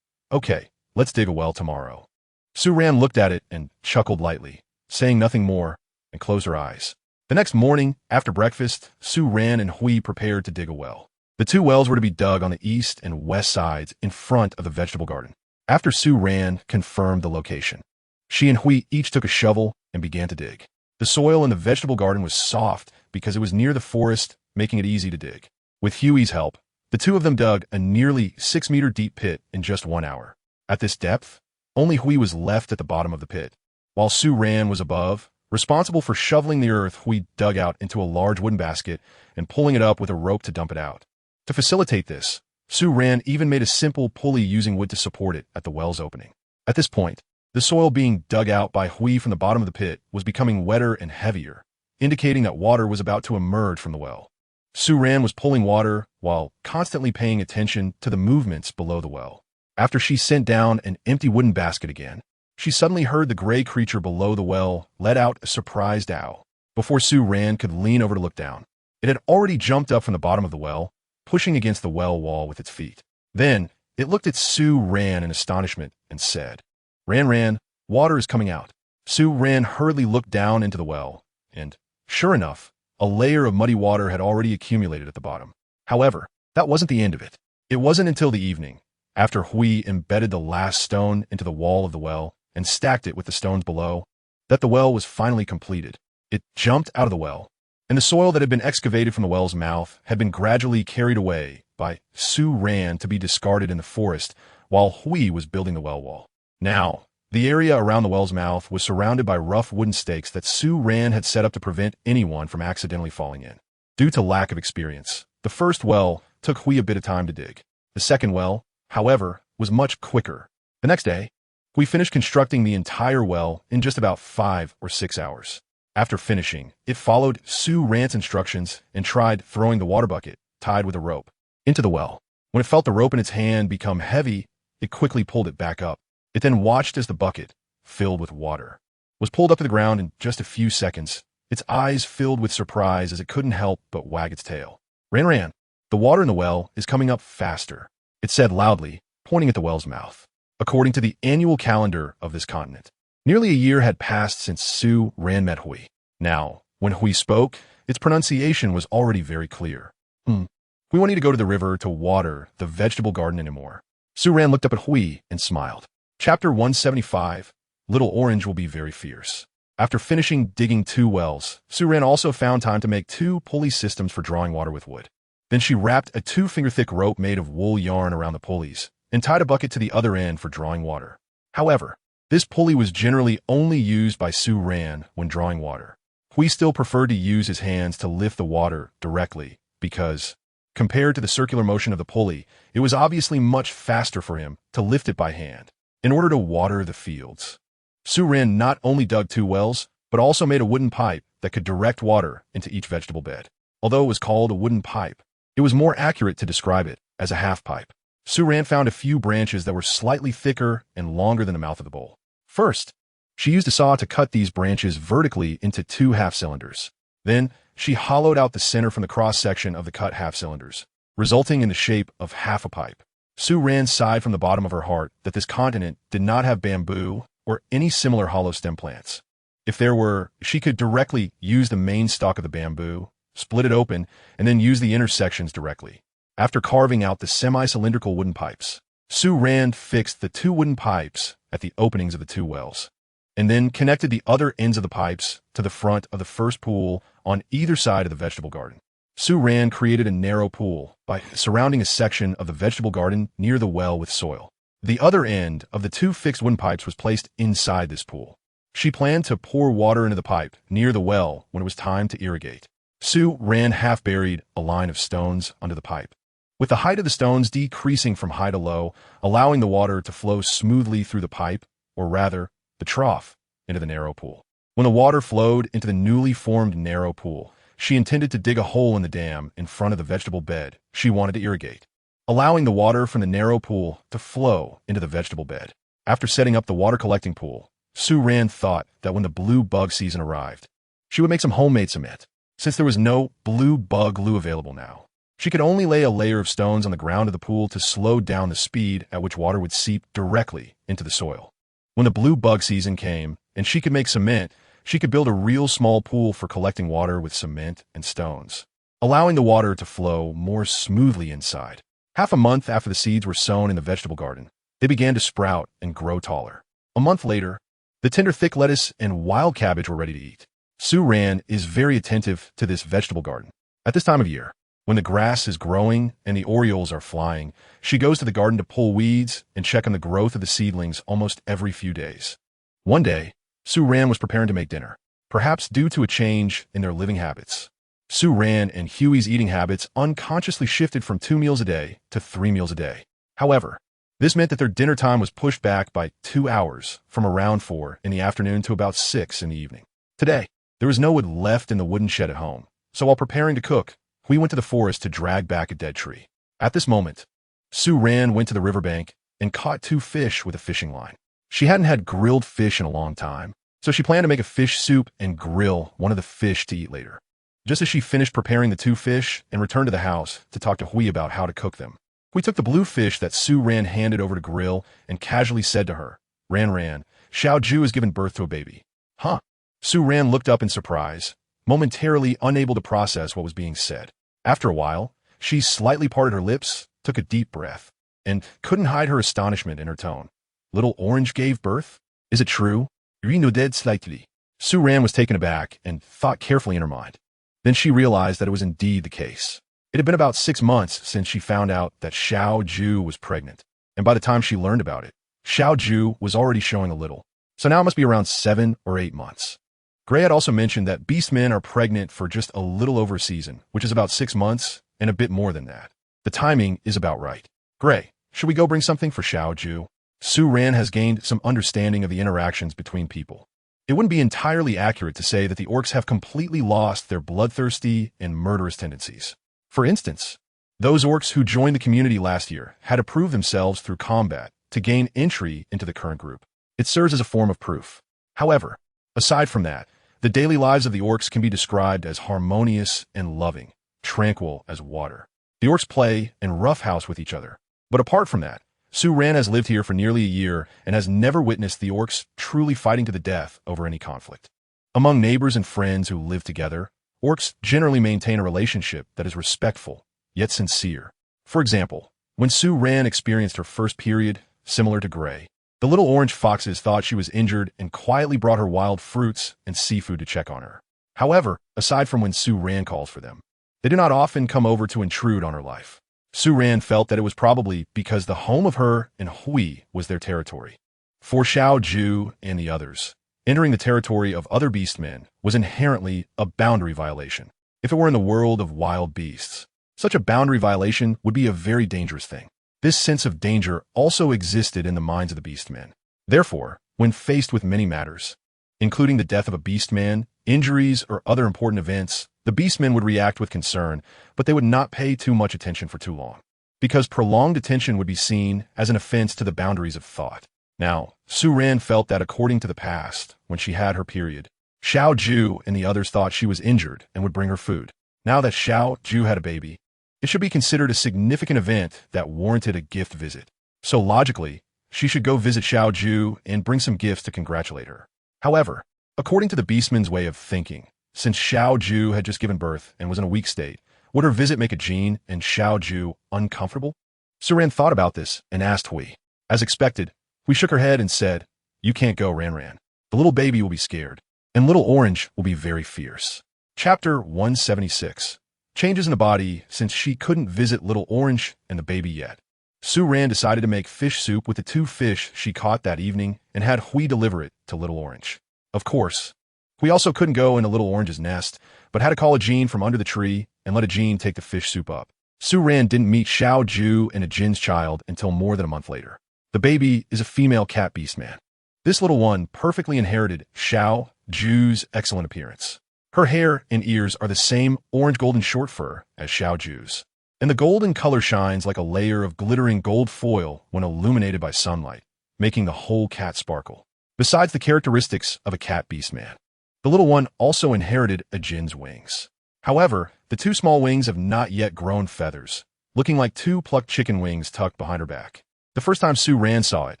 Okay, let's dig a well tomorrow. Su-Ran looked at it and chuckled lightly, saying nothing more, and closed her eyes. The next morning, after breakfast, Su-Ran and Hui prepared to dig a well. The 2 wells were to be dug on the east and west sides in front of the vegetable garden. After Su-Ran confirmed the location, she and Hui each took a shovel and began to dig. The soil in the vegetable garden was soft because it was near the forest, making it easy to dig. With Huey's help, the 2 of them dug a nearly 6-meter deep pit in just 1 hour. At this depth, only Hui was left at the bottom of the pit, while Su-Ran was above, responsible for shoveling the earth Hui dug out into a large wooden basket and pulling it up with a rope to dump it out. To facilitate this, Su-Ran even made a simple pulley using wood to support it at the well's opening. At this point, the soil being dug out by Hui from the bottom of the pit was becoming wetter and heavier, indicating that water was about to emerge from the well. Su-Ran was pulling water while constantly paying attention to the movements below the well. After she sent down an empty wooden basket again, she suddenly heard the gray creature below the well let out a surprised owl. Before Su-Ran could lean over to look down, it had already jumped up from the bottom of the well, pushing against the well wall with its feet. Then, it looked at Su-Ran in astonishment and said, Ran, water is coming out. Su-Ran hurriedly looked down into the well, and, sure enough, a layer of muddy water had already accumulated at the bottom. However, that wasn't the end of it. It wasn't until the evening, after Hui embedded the last stone into the wall of the well and stacked it with the stones below, that the well was finally completed. It jumped out of the well, and the soil that had been excavated from the well's mouth had been gradually carried away by Su-Ran to be discarded in the forest while Hui was building the well wall. Now, the area around the well's mouth was surrounded by rough wooden stakes that Su-Ran had set up to prevent anyone from accidentally falling in. Due to lack of experience, the first well took Hui a bit of time to dig. The second well, however, was much quicker. The next day, Hui finished constructing the entire well in just about 5 or 6 hours. After finishing, it followed Su-Ran's instructions and tried throwing the water bucket, tied with a rope, into the well. When it felt the rope in its hand become heavy, it quickly pulled it back up. It then watched as the bucket, filled with water, was pulled up to the ground in just a few seconds, its eyes filled with surprise as it couldn't help but wag its tail. Ran, the water in the well is coming up faster, it said loudly, pointing at the well's mouth. According to the annual calendar of this continent, nearly a year had passed since Su-Ran met Hui. Now, when Hui spoke, its pronunciation was already very clear. We want you to go to the river to water the vegetable garden anymore. Su-Ran looked up at Hui and smiled. Chapter 175, Little Orange will be very fierce. After finishing digging 2 wells, Su-Ran also found time to make 2 pulley systems for drawing water with wood. Then she wrapped a 2-finger-thick rope made of wool yarn around the pulleys and tied a bucket to the other end for drawing water. However, this pulley was generally only used by Su-Ran when drawing water. Hui still preferred to use his hands to lift the water directly because, compared to the circular motion of the pulley, it was obviously much faster for him to lift it by hand in order to water the fields. Su-Ran not only dug 2 wells, but also made a wooden pipe that could direct water into each vegetable bed. Although it was called a wooden pipe, it was more accurate to describe it as a half-pipe. Su-Ran found a few branches that were slightly thicker and longer than the mouth of the bowl. First, she used a saw to cut these branches vertically into 2 half-cylinders. Then, she hollowed out the center from the cross-section of the cut half-cylinders, resulting in the shape of half a pipe. Su-Ran sighed from the bottom of her heart that this continent did not have bamboo or any similar hollow stem plants. If there were, she could directly use the main stalk of the bamboo, split it open, and then use the intersections directly. After carving out the semi-cylindrical wooden pipes, Su-Ran fixed the 2 wooden pipes at the openings of the 2 wells, and then connected the other ends of the pipes to the front of the first pool on either side of the vegetable garden. Su-Ran created a narrow pool by surrounding a section of the vegetable garden near the well with soil. The other end of the 2 fixed wooden pipes was placed inside this pool. She planned to pour water into the pipe near the well when it was time to irrigate. Su-Ran half-buried a line of stones under the pipe, with the height of the stones decreasing from high to low, allowing the water to flow smoothly through the pipe, or rather, the trough, into the narrow pool. When the water flowed into the newly formed narrow pool, she intended to dig a hole in the dam in front of the vegetable bed she wanted to irrigate, allowing the water from the narrow pool to flow into the vegetable bed. After setting up the water collecting pool, Su-Ran thought that when the blue bug season arrived, she would make some homemade cement. Since there was no blue bug glue available now, she could only lay a layer of stones on the ground of the pool to slow down the speed at which water would seep directly into the soil. When the blue bug season came and she could make cement, she could build a real small pool for collecting water with cement and stones, allowing the water to flow more smoothly inside. Half a month after the seeds were sown in the vegetable garden, they began to sprout and grow taller. A month later, the tender thick lettuce and wild cabbage were ready to eat. Su-Ran is very attentive to this vegetable garden. At this time of year, when the grass is growing and the orioles are flying, she goes to the garden to pull weeds and check on the growth of the seedlings almost every few days. One day, Su-Ran was preparing to make dinner, perhaps due to a change in their living habits. Su-Ran and Huey's eating habits unconsciously shifted from 2 meals a day to 3 meals a day. However, this meant that their dinner time was pushed back by 2 hours, from around 4 in the afternoon to about 6 in the evening. Today, there was no wood left in the wooden shed at home, so while preparing to cook, we went to the forest to drag back a dead tree. At this moment, Su-Ran went to the riverbank and caught 2 fish with a fishing line. She hadn't had grilled fish in a long time, so she planned to make a fish soup and grill one of the fish to eat later. Just as she finished preparing the 2 fish and returned to the house to talk to Hui about how to cook them, we took the blue fish that Su-Ran handed over to grill and casually said to her, "Ran, Xiao-Ju has given birth to a baby." Huh? Su-Ran looked up in surprise, momentarily unable to process what was being said. After a while, she slightly parted her lips, took a deep breath, and couldn't hide her astonishment in her tone. "Little Orange gave birth? Is it true?" Nodded slightly. Su-Ran was taken aback and thought carefully in her mind. Then she realized that it was indeed the case. It had been about 6 months since she found out that Xiao-Ju was pregnant, and by the time she learned about it, Xiao-Ju was already showing a little, so now it must be around 7 or 8 months. Gray had also mentioned that beastmen are pregnant for just a little over a season, which is about 6 months and a bit more than that. The timing is about right. Gray, should we go bring something for Xiao-Ju? Su-Ran has gained some understanding of the interactions between people. It wouldn't be entirely accurate to say that the orcs have completely lost their bloodthirsty and murderous tendencies. For instance, those orcs who joined the community last year had to prove themselves through combat to gain entry into the current group. It serves as a form of proof. However, aside from that, the daily lives of the orcs can be described as harmonious and loving, tranquil as water. The orcs play and roughhouse with each other. But apart from that, Su-Ran has lived here for nearly a year and has never witnessed the orcs truly fighting to the death over any conflict. Among neighbors and friends who live together, orcs generally maintain a relationship that is respectful, yet sincere. For example, when Su-Ran experienced her first period, similar to Gray, the little orange foxes thought she was injured and quietly brought her wild fruits and seafood to check on her. However, aside from when Su-Ran calls for them, they do not often come over to intrude on her life. Su-Ran felt that it was probably because the home of her and Hui was their territory. For Xiao-Ju and the others, entering the territory of other beastmen was inherently a boundary violation. If it were in the world of wild beasts, such a boundary violation would be a very dangerous thing. This sense of danger also existed in the minds of the beastmen. Therefore, when faced with many matters, including the death of a beastman, injuries, or other important events, the beastmen would react with concern, but they would not pay too much attention for too long, because prolonged attention would be seen as an offense to the boundaries of thought. Now, Su Ran felt that according to the past, when she had her period, Xiao Ju and the others thought she was injured and would bring her food. Now that Xiao Ju had a baby, it should be considered a significant event that warranted a gift visit. So logically, she should go visit Xiao Ju and bring some gifts to congratulate her. However, according to the beastman's way of thinking, since Xiao Ju had just given birth and was in a weak state, would her visit make a Jean and Xiao Ju uncomfortable? Su Ran thought about this and asked Hui. As expected, Hui shook her head and said, "You can't go, Ran Ran. The little baby will be scared, and Little Orange will be very fierce." Chapter 176. Changes in the body since she couldn't visit Little Orange and the baby yet. Su Ran decided to make fish soup with the 2 fish she caught that evening and had Hui deliver it to Little Orange. Of course, Hui also couldn't go into Little Orange's nest, but had to call a Jean from under the tree and let a Jean take the fish soup up. Su Ran didn't meet Xiao Ju and a Jin's child until more than a month later. The baby is a female cat beastman. This little one perfectly inherited Xiao Ju's excellent appearance. Her hair and ears are the same orange-golden short fur as Xiao Ju's, and the golden color shines like a layer of glittering gold foil when illuminated by sunlight, making the whole cat sparkle. Besides the characteristics of a cat beastman, the little one also inherited a Jin's wings. However, the 2 small wings have not yet grown feathers, looking like 2 plucked chicken wings tucked behind her back. The first time Su Ran saw it,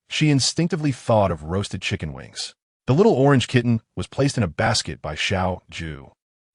she instinctively thought of roasted chicken wings. The little orange kitten was placed in a basket by Xiao Ju,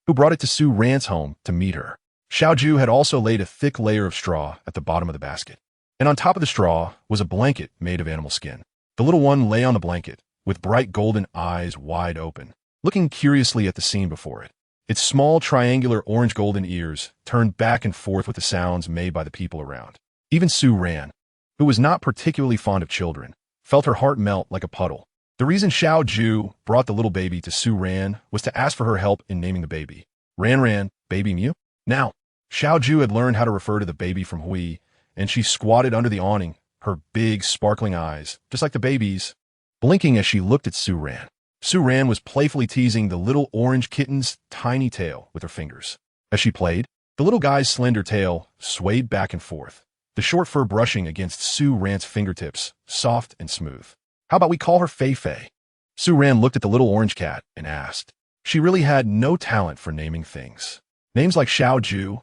who brought it to Su Ran's home to meet her. Xiao Ju had also laid a thick layer of straw at the bottom of the basket, and on top of the straw was a blanket made of animal skin. The little one lay on the blanket, with bright golden eyes wide open, looking curiously at the scene before it. Its small triangular orange-golden ears turned back and forth with the sounds made by the people around. Even Su Ran, who was not particularly fond of children, felt her heart melt like a puddle. The reason Xiao Ju brought the little baby to Su Ran was to ask for her help in naming the baby. Ran Ran, baby Mew? Now, Xiao Ju had learned how to refer to the baby from Hui, and she squatted under the awning, her big, sparkling eyes, just like the baby's, blinking as she looked at Su Ran. Su Ran was playfully teasing the little orange kitten's tiny tail with her fingers. As she played, the little guy's slender tail swayed back and forth, the short fur brushing against Su Ran's fingertips, soft and smooth. "How about we call her Fei Fei?" Su Ran looked at the little orange cat and asked. She really had no talent for naming things. Names like Xiao Ju,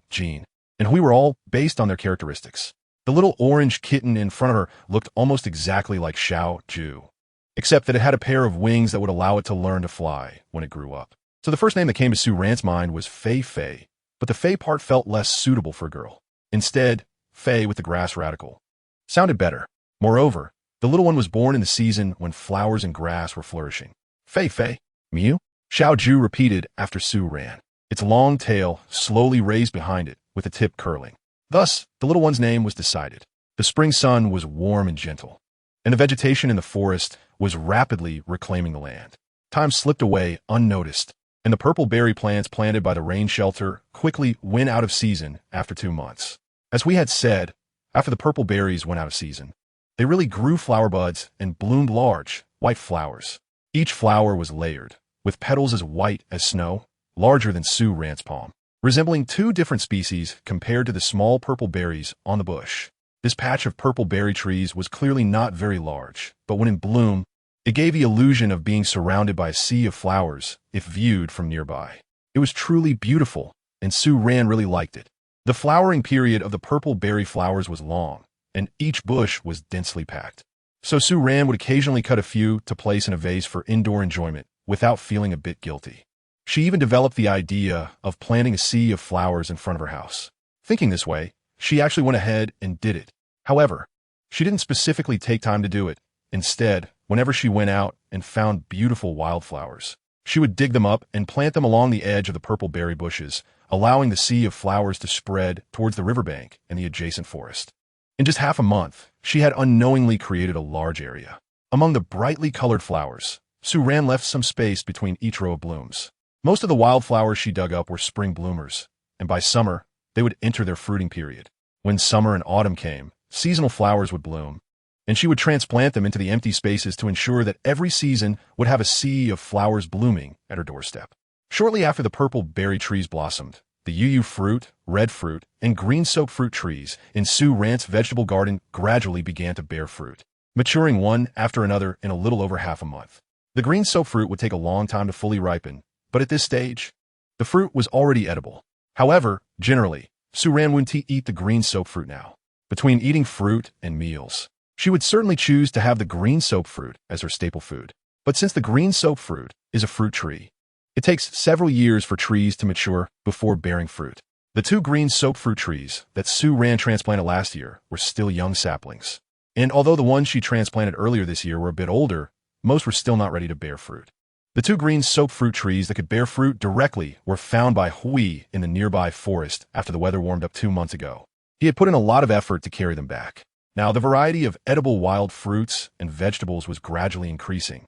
Jean, and Hui were all based on their characteristics. The little orange kitten in front of her looked almost exactly like Xiao Ju, except that it had a pair of wings that would allow it to learn to fly when it grew up. So the first name that came to Su Ran's mind was Fei Fei, but the Fei part felt less suitable for a girl. Instead, Fei with the grass radical sounded better. Moreover, the little one was born in the season when flowers and grass were flourishing. "Fei Fei, Mew?" Xiao Ju repeated after Su Ran, its long tail slowly raised behind it with the tip curling. Thus, the little one's name was decided. The spring sun was warm and gentle, and the vegetation in the forest was rapidly reclaiming the land. Time slipped away unnoticed, and the purple berry plants planted by the rain shelter quickly went out of season after 2 months. As we had said, after the purple berries went out of season, they really grew flower buds and bloomed large, white flowers. Each flower was layered, with petals as white as snow, larger than Su Ran's palm, resembling 2 different species compared to the small purple berries on the bush. This patch of purple berry trees was clearly not very large, but when in bloom, it gave the illusion of being surrounded by a sea of flowers if viewed from nearby. It was truly beautiful, and Su Ran really liked it. The flowering period of the purple berry flowers was long, and each bush was densely packed. So Su Ran would occasionally cut a few to place in a vase for indoor enjoyment without feeling a bit guilty. She even developed the idea of planting a sea of flowers in front of her house. Thinking this way, she actually went ahead and did it. However, she didn't specifically take time to do it. Instead, whenever she went out and found beautiful wildflowers, she would dig them up and plant them along the edge of the purple berry bushes, allowing the sea of flowers to spread towards the riverbank and the adjacent forest. In just half a month, she had unknowingly created a large area. Among the brightly colored flowers, Su Ran left some space between each row of blooms. Most of the wildflowers she dug up were spring bloomers, and by summer, they would enter their fruiting period. When summer and autumn came, seasonal flowers would bloom, and she would transplant them into the empty spaces to ensure that every season would have a sea of flowers blooming at her doorstep. Shortly after the purple berry trees blossomed, the yu fruit, red fruit, and green soap fruit trees in Sue Rand's vegetable garden gradually began to bear fruit, maturing one after another in a little over half a month. The green soap fruit would take a long time to fully ripen, but at this stage, the fruit was already edible. However, generally, Sue Rand wouldn't eat the green soap fruit now. Between eating fruit and meals, she would certainly choose to have the green soap fruit as her staple food. But since the green soap fruit is a fruit tree, it takes several years for trees to mature before bearing fruit. The two green soap fruit trees that Sue Rand transplanted last year were still young saplings. And although the ones she transplanted earlier this year were a bit older, most were still not ready to bear fruit. The two green soap fruit trees that could bear fruit directly were found by Hui in the nearby forest after the weather warmed up 2 months ago. He had put in a lot of effort to carry them back. Now, the variety of edible wild fruits and vegetables was gradually increasing.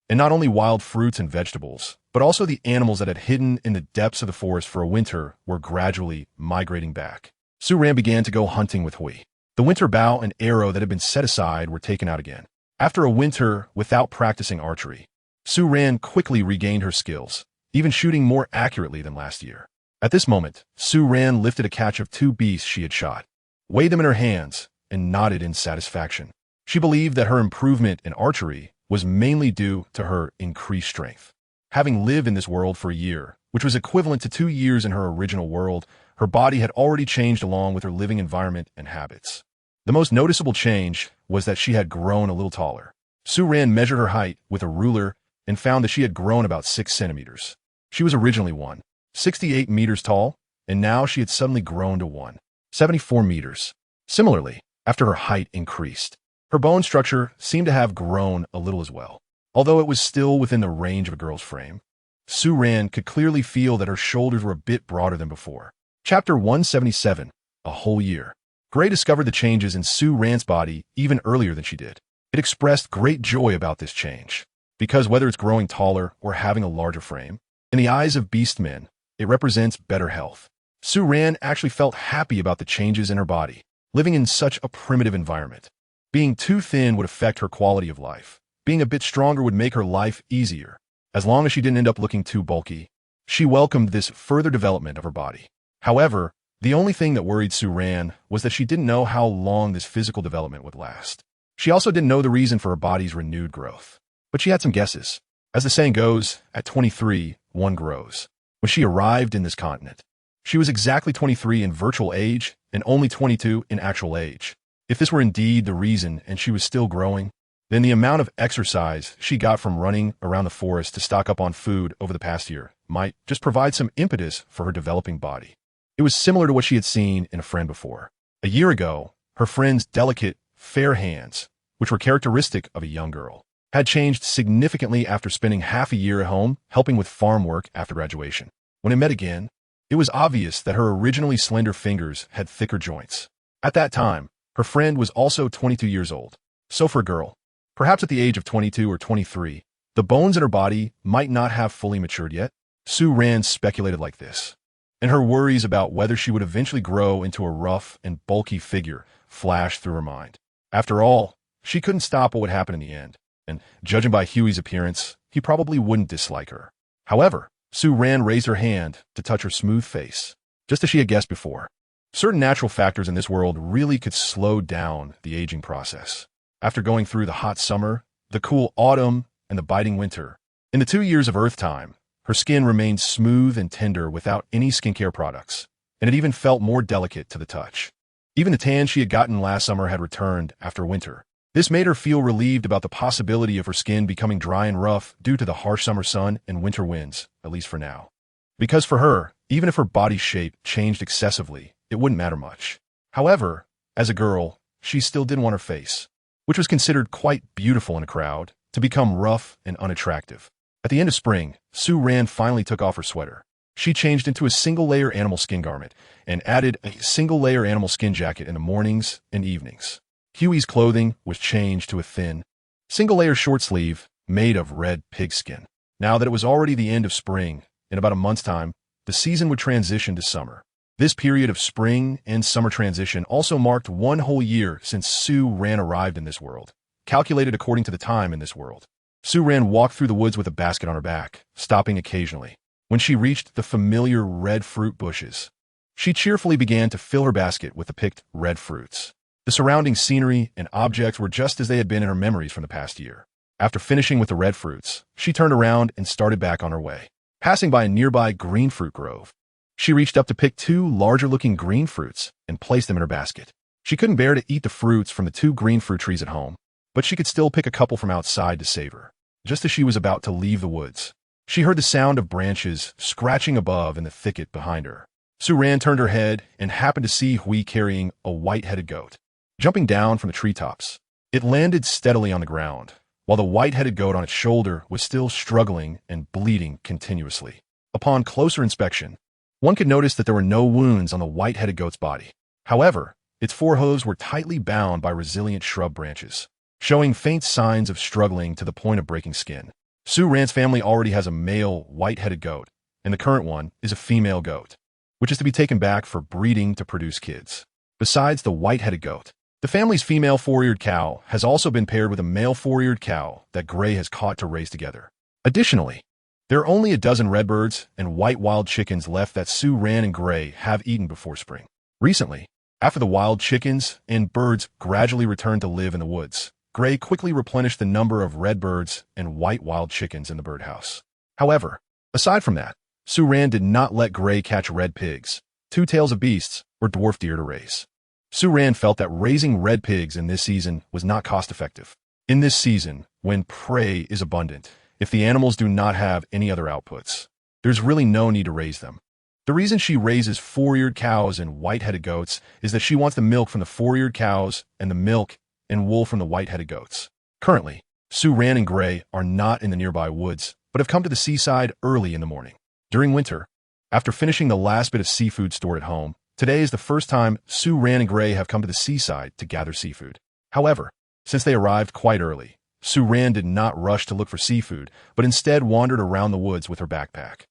And not only wild fruits and vegetables, but also the animals that had hidden in the depths of the forest for a winter were gradually migrating back. Sue Rand began to go hunting with Hui. The winter bow and arrow that had been set aside were taken out again. After a winter without practicing archery, Sue Rand quickly regained her skills, even shooting more accurately than last year. At this moment, Sue Rand lifted a catch of 2 beasts she had shot, weighed them in her hands, and nodded in satisfaction. She believed that her improvement in archery was mainly due to her increased strength. Having lived in this world for a year, which was equivalent to 2 years in her original world, her body had already changed along with her living environment and habits. The most noticeable change was that she had grown a little taller. Sue Rand measured her height with a ruler and found that she had grown about 6 centimeters. She was originally 1.68 meters tall, and now she had suddenly grown to 1.74 meters. Similarly, after her height increased, her bone structure seemed to have grown a little as well. Although it was still within the range of a girl's frame, Sue Rand could clearly feel that her shoulders were a bit broader than before. Chapter 177, A Whole Year. Gray discovered the changes in Sue Rand's body even earlier than she did. It expressed great joy about this change, because whether it's growing taller or having a larger frame, in the eyes of beast men, it represents better health. Sue Rand actually felt happy about the changes in her body, living in such a primitive environment. Being too thin would affect her quality of life. Being a bit stronger would make her life easier. As long as she didn't end up looking too bulky, she welcomed this further development of her body. However, the only thing that worried Sue Rand was that she didn't know how long this physical development would last. She also didn't know the reason for her body's renewed growth. But she had some guesses. As the saying goes, at 23, one grows. When she arrived in this continent, she was exactly 23 in virtual age and only 22 in actual age. If this were indeed the reason and she was still growing, then the amount of exercise she got from running around the forest to stock up on food over the past year might just provide some impetus for her developing body. It was similar to what she had seen in a friend before. A year ago, her friend's delicate, fair hands, which were characteristic of a young girl, had changed significantly after spending half a year at home helping with farm work after graduation. When they met again, it was obvious that her originally slender fingers had thicker joints. At that time, her friend was also 22 years old. So for a girl, perhaps at the age of 22 or 23, the bones in her body might not have fully matured yet. Sue Rand speculated like this, and her worries about whether she would eventually grow into a rough and bulky figure flashed through her mind. After all, she couldn't stop what would happen in the end, and judging by Huey's appearance, he probably wouldn't dislike her. However, Sue Rand raised her hand to touch her smooth face, just as she had guessed before. Certain natural factors in this world really could slow down the aging process. After going through the hot summer, the cool autumn, and the biting winter, in the 2 years of Earth time, her skin remained smooth and tender without any skincare products, and it even felt more delicate to the touch. Even the tan she had gotten last summer had returned after winter. This made her feel relieved about the possibility of her skin becoming dry and rough due to the harsh summer sun and winter winds, at least for now. Because for her, even if her body shape changed excessively, it wouldn't matter much. However, as a girl, she still didn't want her face, which was considered quite beautiful in a crowd, to become rough and unattractive. At the end of spring, Sue Rand finally took off her sweater. She changed into a single-layer animal skin garment and added a single-layer animal skin jacket in the mornings and evenings. Huey's clothing was changed to a thin, single-layer short sleeve made of red pigskin. Now that it was already the end of spring, in about a month's time, the season would transition to summer. This period of spring and summer transition also marked one whole year since Sue Ran arrived in this world, calculated according to the time in this world. Sue Ran walked through the woods with a basket on her back, stopping occasionally. When she reached the familiar red fruit bushes, she cheerfully began to fill her basket with the picked red fruits. The surrounding scenery and objects were just as they had been in her memories from the past year. After finishing with the red fruits, she turned around and started back on her way. Passing by a nearby green fruit grove, she reached up to pick 2 larger-looking green fruits and placed them in her basket. She couldn't bear to eat the fruits from the 2 green fruit trees at home, but she could still pick a couple from outside to savor. Just as she was about to leave the woods, she heard the sound of branches scratching above in the thicket behind her. Sue Ran turned her head and happened to see Hui carrying a white-headed goat. Jumping down from the treetops, it landed steadily on the ground, while the white-headed goat on its shoulder was still struggling and bleeding continuously. Upon closer inspection, one could notice that there were no wounds on the white-headed goat's body. However, its 4 hooves were tightly bound by resilient shrub branches, showing faint signs of struggling to the point of breaking skin. Sue Ran's family already has a male white-headed goat, and the current one is a female goat, which is to be taken back for breeding to produce kids. Besides the white-headed goat, the family's female 4-eared cow has also been paired with a male 4-eared cow that Gray has caught to raise together. Additionally, there are only a dozen redbirds and white wild chickens left that Sue Ran and Gray have eaten before spring. Recently, after the wild chickens and birds gradually returned to live in the woods, Gray quickly replenished the number of redbirds and white wild chickens in the birdhouse. However, aside from that, Sue Ran did not let Gray catch red pigs, 2 tails of beasts, or dwarf deer to raise. Sue Ran felt that raising red pigs in this season was not cost-effective. In this season, when prey is abundant, if the animals do not have any other outputs, there's really no need to raise them. The reason she raises 4-eared cows and white-headed goats is that she wants the milk from the 4-eared cows and the milk and wool from the white-headed goats. Currently, Sue Ran and Gray are not in the nearby woods, but have come to the seaside early in the morning. During winter, after finishing the last bit of seafood stored at home, today is the first time Sue Ran and Gray have come to the seaside to gather seafood. However, since they arrived quite early, Sue Ran did not rush to look for seafood, but instead wandered around the woods with her backpack,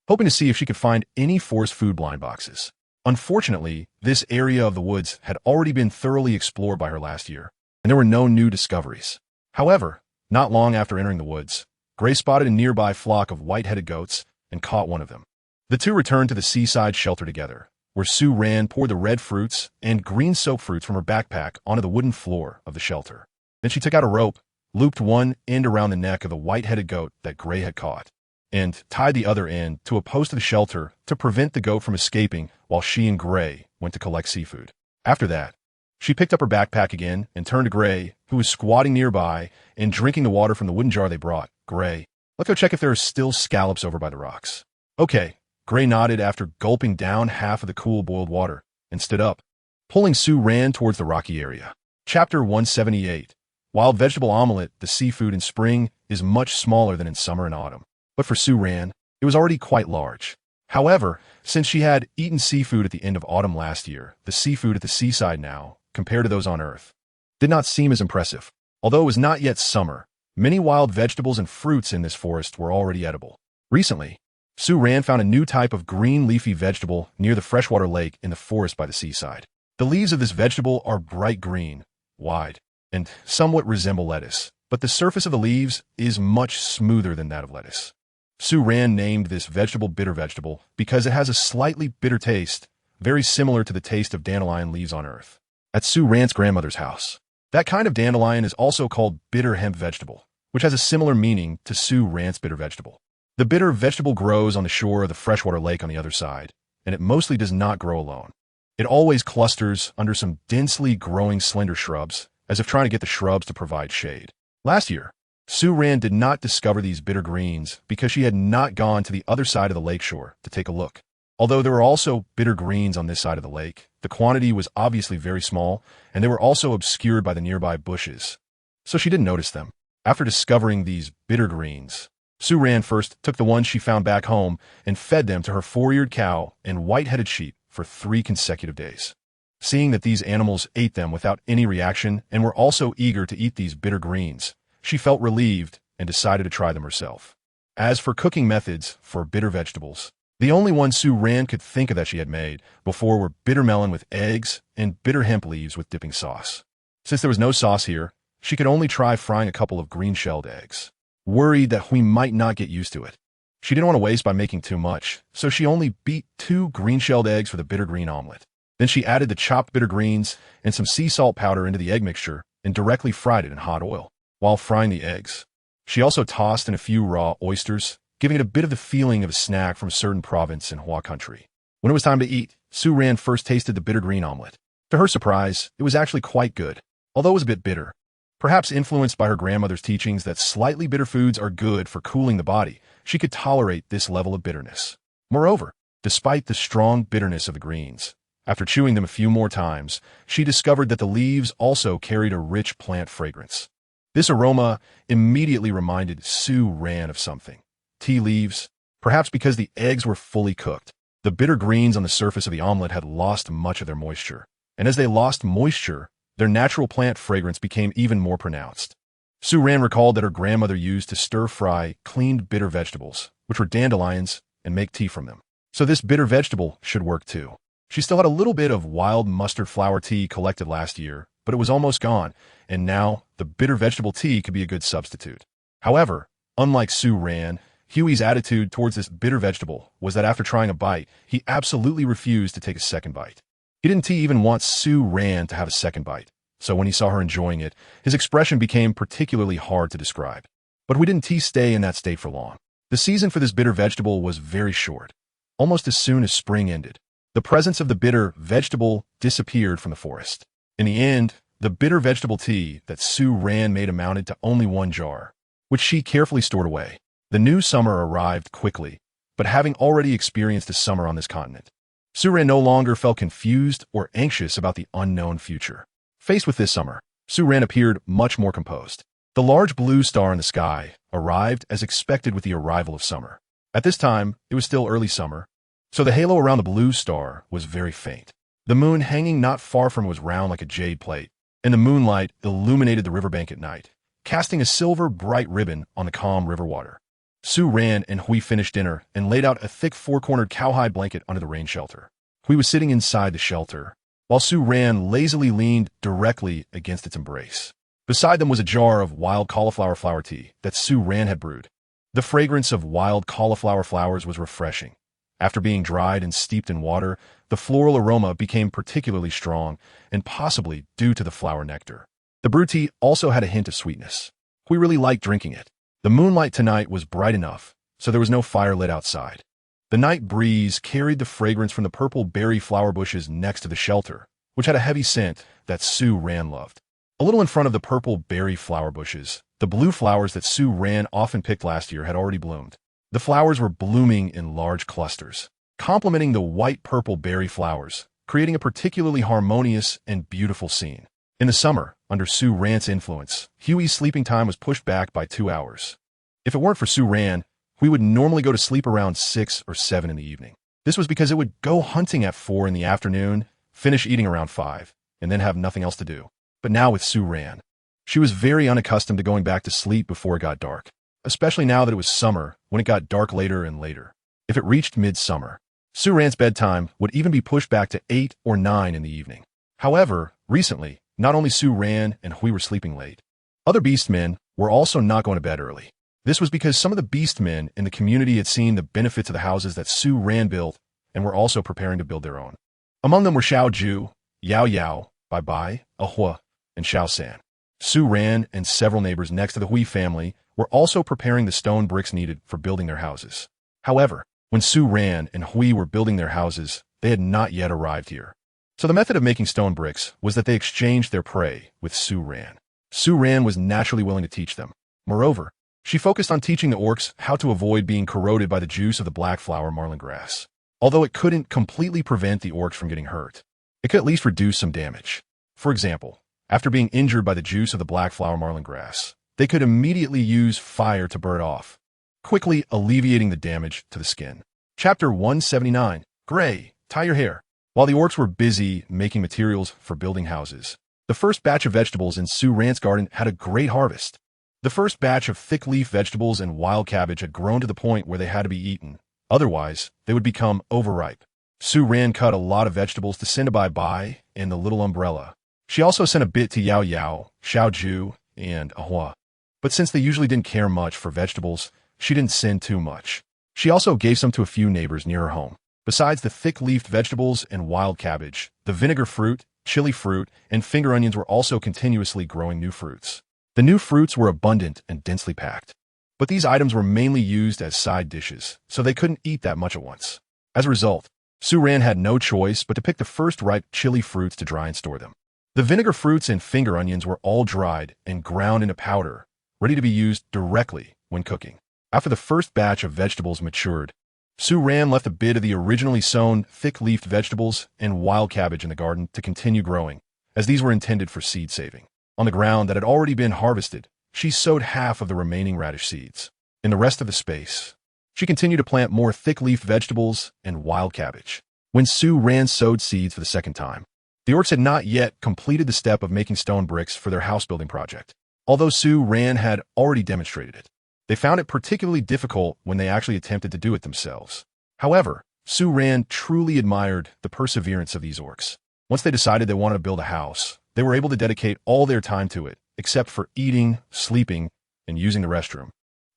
hoping to see if she could find any forest food blind boxes. Unfortunately, this area of the woods had already been thoroughly explored by her last year, and there were no new discoveries. However, not long after entering the woods, Gray spotted a nearby flock of white-headed goats and caught one of them. The 2 returned to the seaside shelter together, where Sue Ran poured the red fruits and green soap fruits from her backpack onto the wooden floor of the shelter. Then she took out a rope, looped one end around the neck of the white-headed goat that Gray had caught, and tied the other end to a post of the shelter to prevent the goat from escaping while she and Gray went to collect seafood. After that, she picked up her backpack again and turned to Gray, who was squatting nearby and drinking the water from the wooden jar they brought. Gray, let's go check if there are still scallops over by the rocks. Okay, Gray nodded after gulping down half of the cool boiled water and stood up, pulling Sue Ran towards the rocky area. Chapter 178. Wild vegetable omelette, the seafood in spring is much smaller than in summer and autumn. But for Sue Ran, it was already quite large. However, since she had eaten seafood at the end of autumn last year, the seafood at the seaside now, compared to those on Earth, did not seem as impressive. Although it was not yet summer, many wild vegetables and fruits in this forest were already edible. Recently, Sue Ran found a new type of green leafy vegetable near the freshwater lake in the forest by the seaside. The leaves of this vegetable are bright green, wide, and somewhat resemble lettuce, but the surface of the leaves is much smoother than that of lettuce. Sue Ran named this vegetable bitter vegetable because it has a slightly bitter taste, very similar to the taste of dandelion leaves on Earth. At Sue Ran's grandmother's house, that kind of dandelion is also called bitter hemp vegetable, which has a similar meaning to Sue Ran's bitter vegetable. The bitter vegetable grows on the shore of the freshwater lake on the other side, and it mostly does not grow alone. It always clusters under some densely growing slender shrubs, as if trying to get the shrubs to provide shade. Last year, Sue Ran did not discover these bitter greens because she had not gone to the other side of the lakeshore to take a look. Although there were also bitter greens on this side of the lake, the quantity was obviously very small, and they were also obscured by the nearby bushes, so she didn't notice them. After discovering these bitter greens, Sue Ran first took the ones she found back home and fed them to her 4-eared cow and white-headed sheep for 3 consecutive days. Seeing that these animals ate them without any reaction and were also eager to eat these bitter greens, she felt relieved and decided to try them herself. As for cooking methods for bitter vegetables, The only ones Sue Ran could think of that she had made before were bitter melon with eggs and bitter hemp leaves with dipping sauce. Since there was no sauce here, she could only try frying a couple of green-shelled eggs, worried that we might not get used to it. She didn't want to waste by making too much, so she only beat 2 green-shelled eggs for the bitter green omelet. Then she added the chopped bitter greens and some sea salt powder into the egg mixture and directly fried it in hot oil. While frying the eggs, she also tossed in a few raw oysters, giving it a bit of the feeling of a snack from a certain province in Hua country. When it was time to eat, Sue Ran first tasted the bitter green omelet. To her surprise, it was actually quite good, although it was a bit bitter. Perhaps influenced by her grandmother's teachings that slightly bitter foods are good for cooling the body, she could tolerate this level of bitterness. Moreover, despite the strong bitterness of the greens, after chewing them a few more times, she discovered that the leaves also carried a rich plant fragrance. This aroma immediately reminded Sue Ran of something. Tea leaves, perhaps because the eggs were fully cooked. The bitter greens on the surface of the omelet had lost much of their moisture, and as they lost moisture, their natural plant fragrance became even more pronounced. Sue Ran recalled that her grandmother used to stir-fry cleaned bitter vegetables, which were dandelions, and make tea from them. So this bitter vegetable should work too. She still had a little bit of wild mustard flower tea collected last year, but it was almost gone, and now the bitter vegetable tea could be a good substitute. However, unlike Sue Ran, Huey's attitude towards this bitter vegetable was that after trying a bite, he absolutely refused to take a second bite. He didn't even want Sue Ran to have a second bite, so when he saw her enjoying it, his expression became particularly hard to describe. But we didn't stay in that state for long. The season for this bitter vegetable was very short. Almost as soon as spring ended, the presence of the bitter vegetable disappeared from the forest. In the end, the bitter vegetable tea that Sue Ran made amounted to only 1 jar, which she carefully stored away. The new summer arrived quickly, but having already experienced a summer on this continent, Sue Ran no longer felt confused or anxious about the unknown future. Faced with this summer, Sue Ran appeared much more composed. The large blue star in the sky arrived as expected with the arrival of summer. At this time, it was still early summer, so the halo around the blue star was very faint. The moon hanging not far from it was round like a jade plate, and the moonlight illuminated the riverbank at night, casting a silver bright ribbon on the calm river water. Sue Ran and Hui finished dinner and laid out a thick 4-cornered cowhide blanket under the rain shelter. Hui was sitting inside the shelter, while Sue Ran lazily leaned directly against its embrace. Beside them was a jar of wild cauliflower flower tea that Sue Ran had brewed. The fragrance of wild cauliflower flowers was refreshing. After being dried and steeped in water, the floral aroma became particularly strong, and possibly due to the flower nectar. The brew tea also had a hint of sweetness. Hui really liked drinking it. The moonlight tonight was bright enough, so there was no fire lit outside. The night breeze carried the fragrance from the purple berry flower bushes next to the shelter, which had a heavy scent that Sue Ran loved. A little in front of the purple berry flower bushes, the blue flowers that Sue Ran often picked last year had already bloomed. The flowers were blooming in large clusters, complementing the white-purple berry flowers, creating a particularly harmonious and beautiful scene. In the summer, under Sue Ran's influence, Huey's sleeping time was pushed back by 2 hours. If it weren't for Sue Ran, we would normally go to sleep around 6 or 7 in the evening. This was because it would go hunting at 4 in the afternoon, finish eating around 5, and then have nothing else to do. But now with Sue Ran, she was very unaccustomed to going back to sleep before it got dark, especially now that it was summer when it got dark later and later. If it reached midsummer, Sue Ran's bedtime would even be pushed back to 8 or 9 in the evening. However, recently, not only Sue Ran and Hui were sleeping late, other beastmen were also not going to bed early. This was because some of the beastmen in the community had seen the benefits of the houses that Sue Ran built and were also preparing to build their own. Among them were Xiao Ju, Yao Yao, Bai Bai, Ahua, and Xiao San. Sue Ran and several neighbors next to the Hui family were also preparing the stone bricks needed for building their houses. However, when Sue Ran and Hui were building their houses, they had not yet arrived here. So the method of making stone bricks was that they exchanged their prey with Sue Ran. Sue Ran was naturally willing to teach them. Moreover, she focused on teaching the orcs how to avoid being corroded by the juice of the black flower marlin grass. Although it couldn't completely prevent the orcs from getting hurt, it could at least reduce some damage. For example, after being injured by the juice of the black flower marlin grass, they could immediately use fire to burn it off, quickly alleviating the damage to the skin. Chapter 179. Gray, tie your hair. While the orcs were busy making materials for building houses, the first batch of vegetables in Sue Ran's garden had a great harvest. The first batch of thick leaf vegetables and wild cabbage had grown to the point where they had to be eaten, Otherwise, they would become overripe. Su Ran cut a lot of vegetables to send to Bai and the little umbrella. She also sent a bit to Yao Yao, Xiaoju, and Ahua. But since they usually didn't care much for vegetables, she didn't send too much. She also gave some to a few neighbors near her home. Besides the thick-leafed vegetables and wild cabbage, the vinegar fruit, chili fruit, and finger onions were also continuously growing new fruits. The new fruits were abundant and densely packed. But these items were mainly used as side dishes, so they couldn't eat that much at once. As a result, Su Ran had no choice but to pick the first ripe chili fruits to dry and store them. The vinegar fruits and finger onions were all dried and ground into powder, ready to be used directly when cooking. After the first batch of vegetables matured, Su Ran left a bit of the originally sown thick-leafed vegetables and wild cabbage in the garden to continue growing, as these were intended for seed saving. On the ground that had already been harvested, she sowed half of the remaining radish seeds. In the rest of the space, she continued to plant more thick-leafed vegetables and wild cabbage. When Su Ran sowed seeds for the second time, the orcs had not yet completed the step of making stone bricks for their house-building project, although Su Ran had already demonstrated it. They found it particularly difficult when they actually attempted to do it themselves. However, Su Ran truly admired the perseverance of these orcs. Once they decided they wanted to build a house, they were able to dedicate all their time to it, except for eating, sleeping, and using the restroom.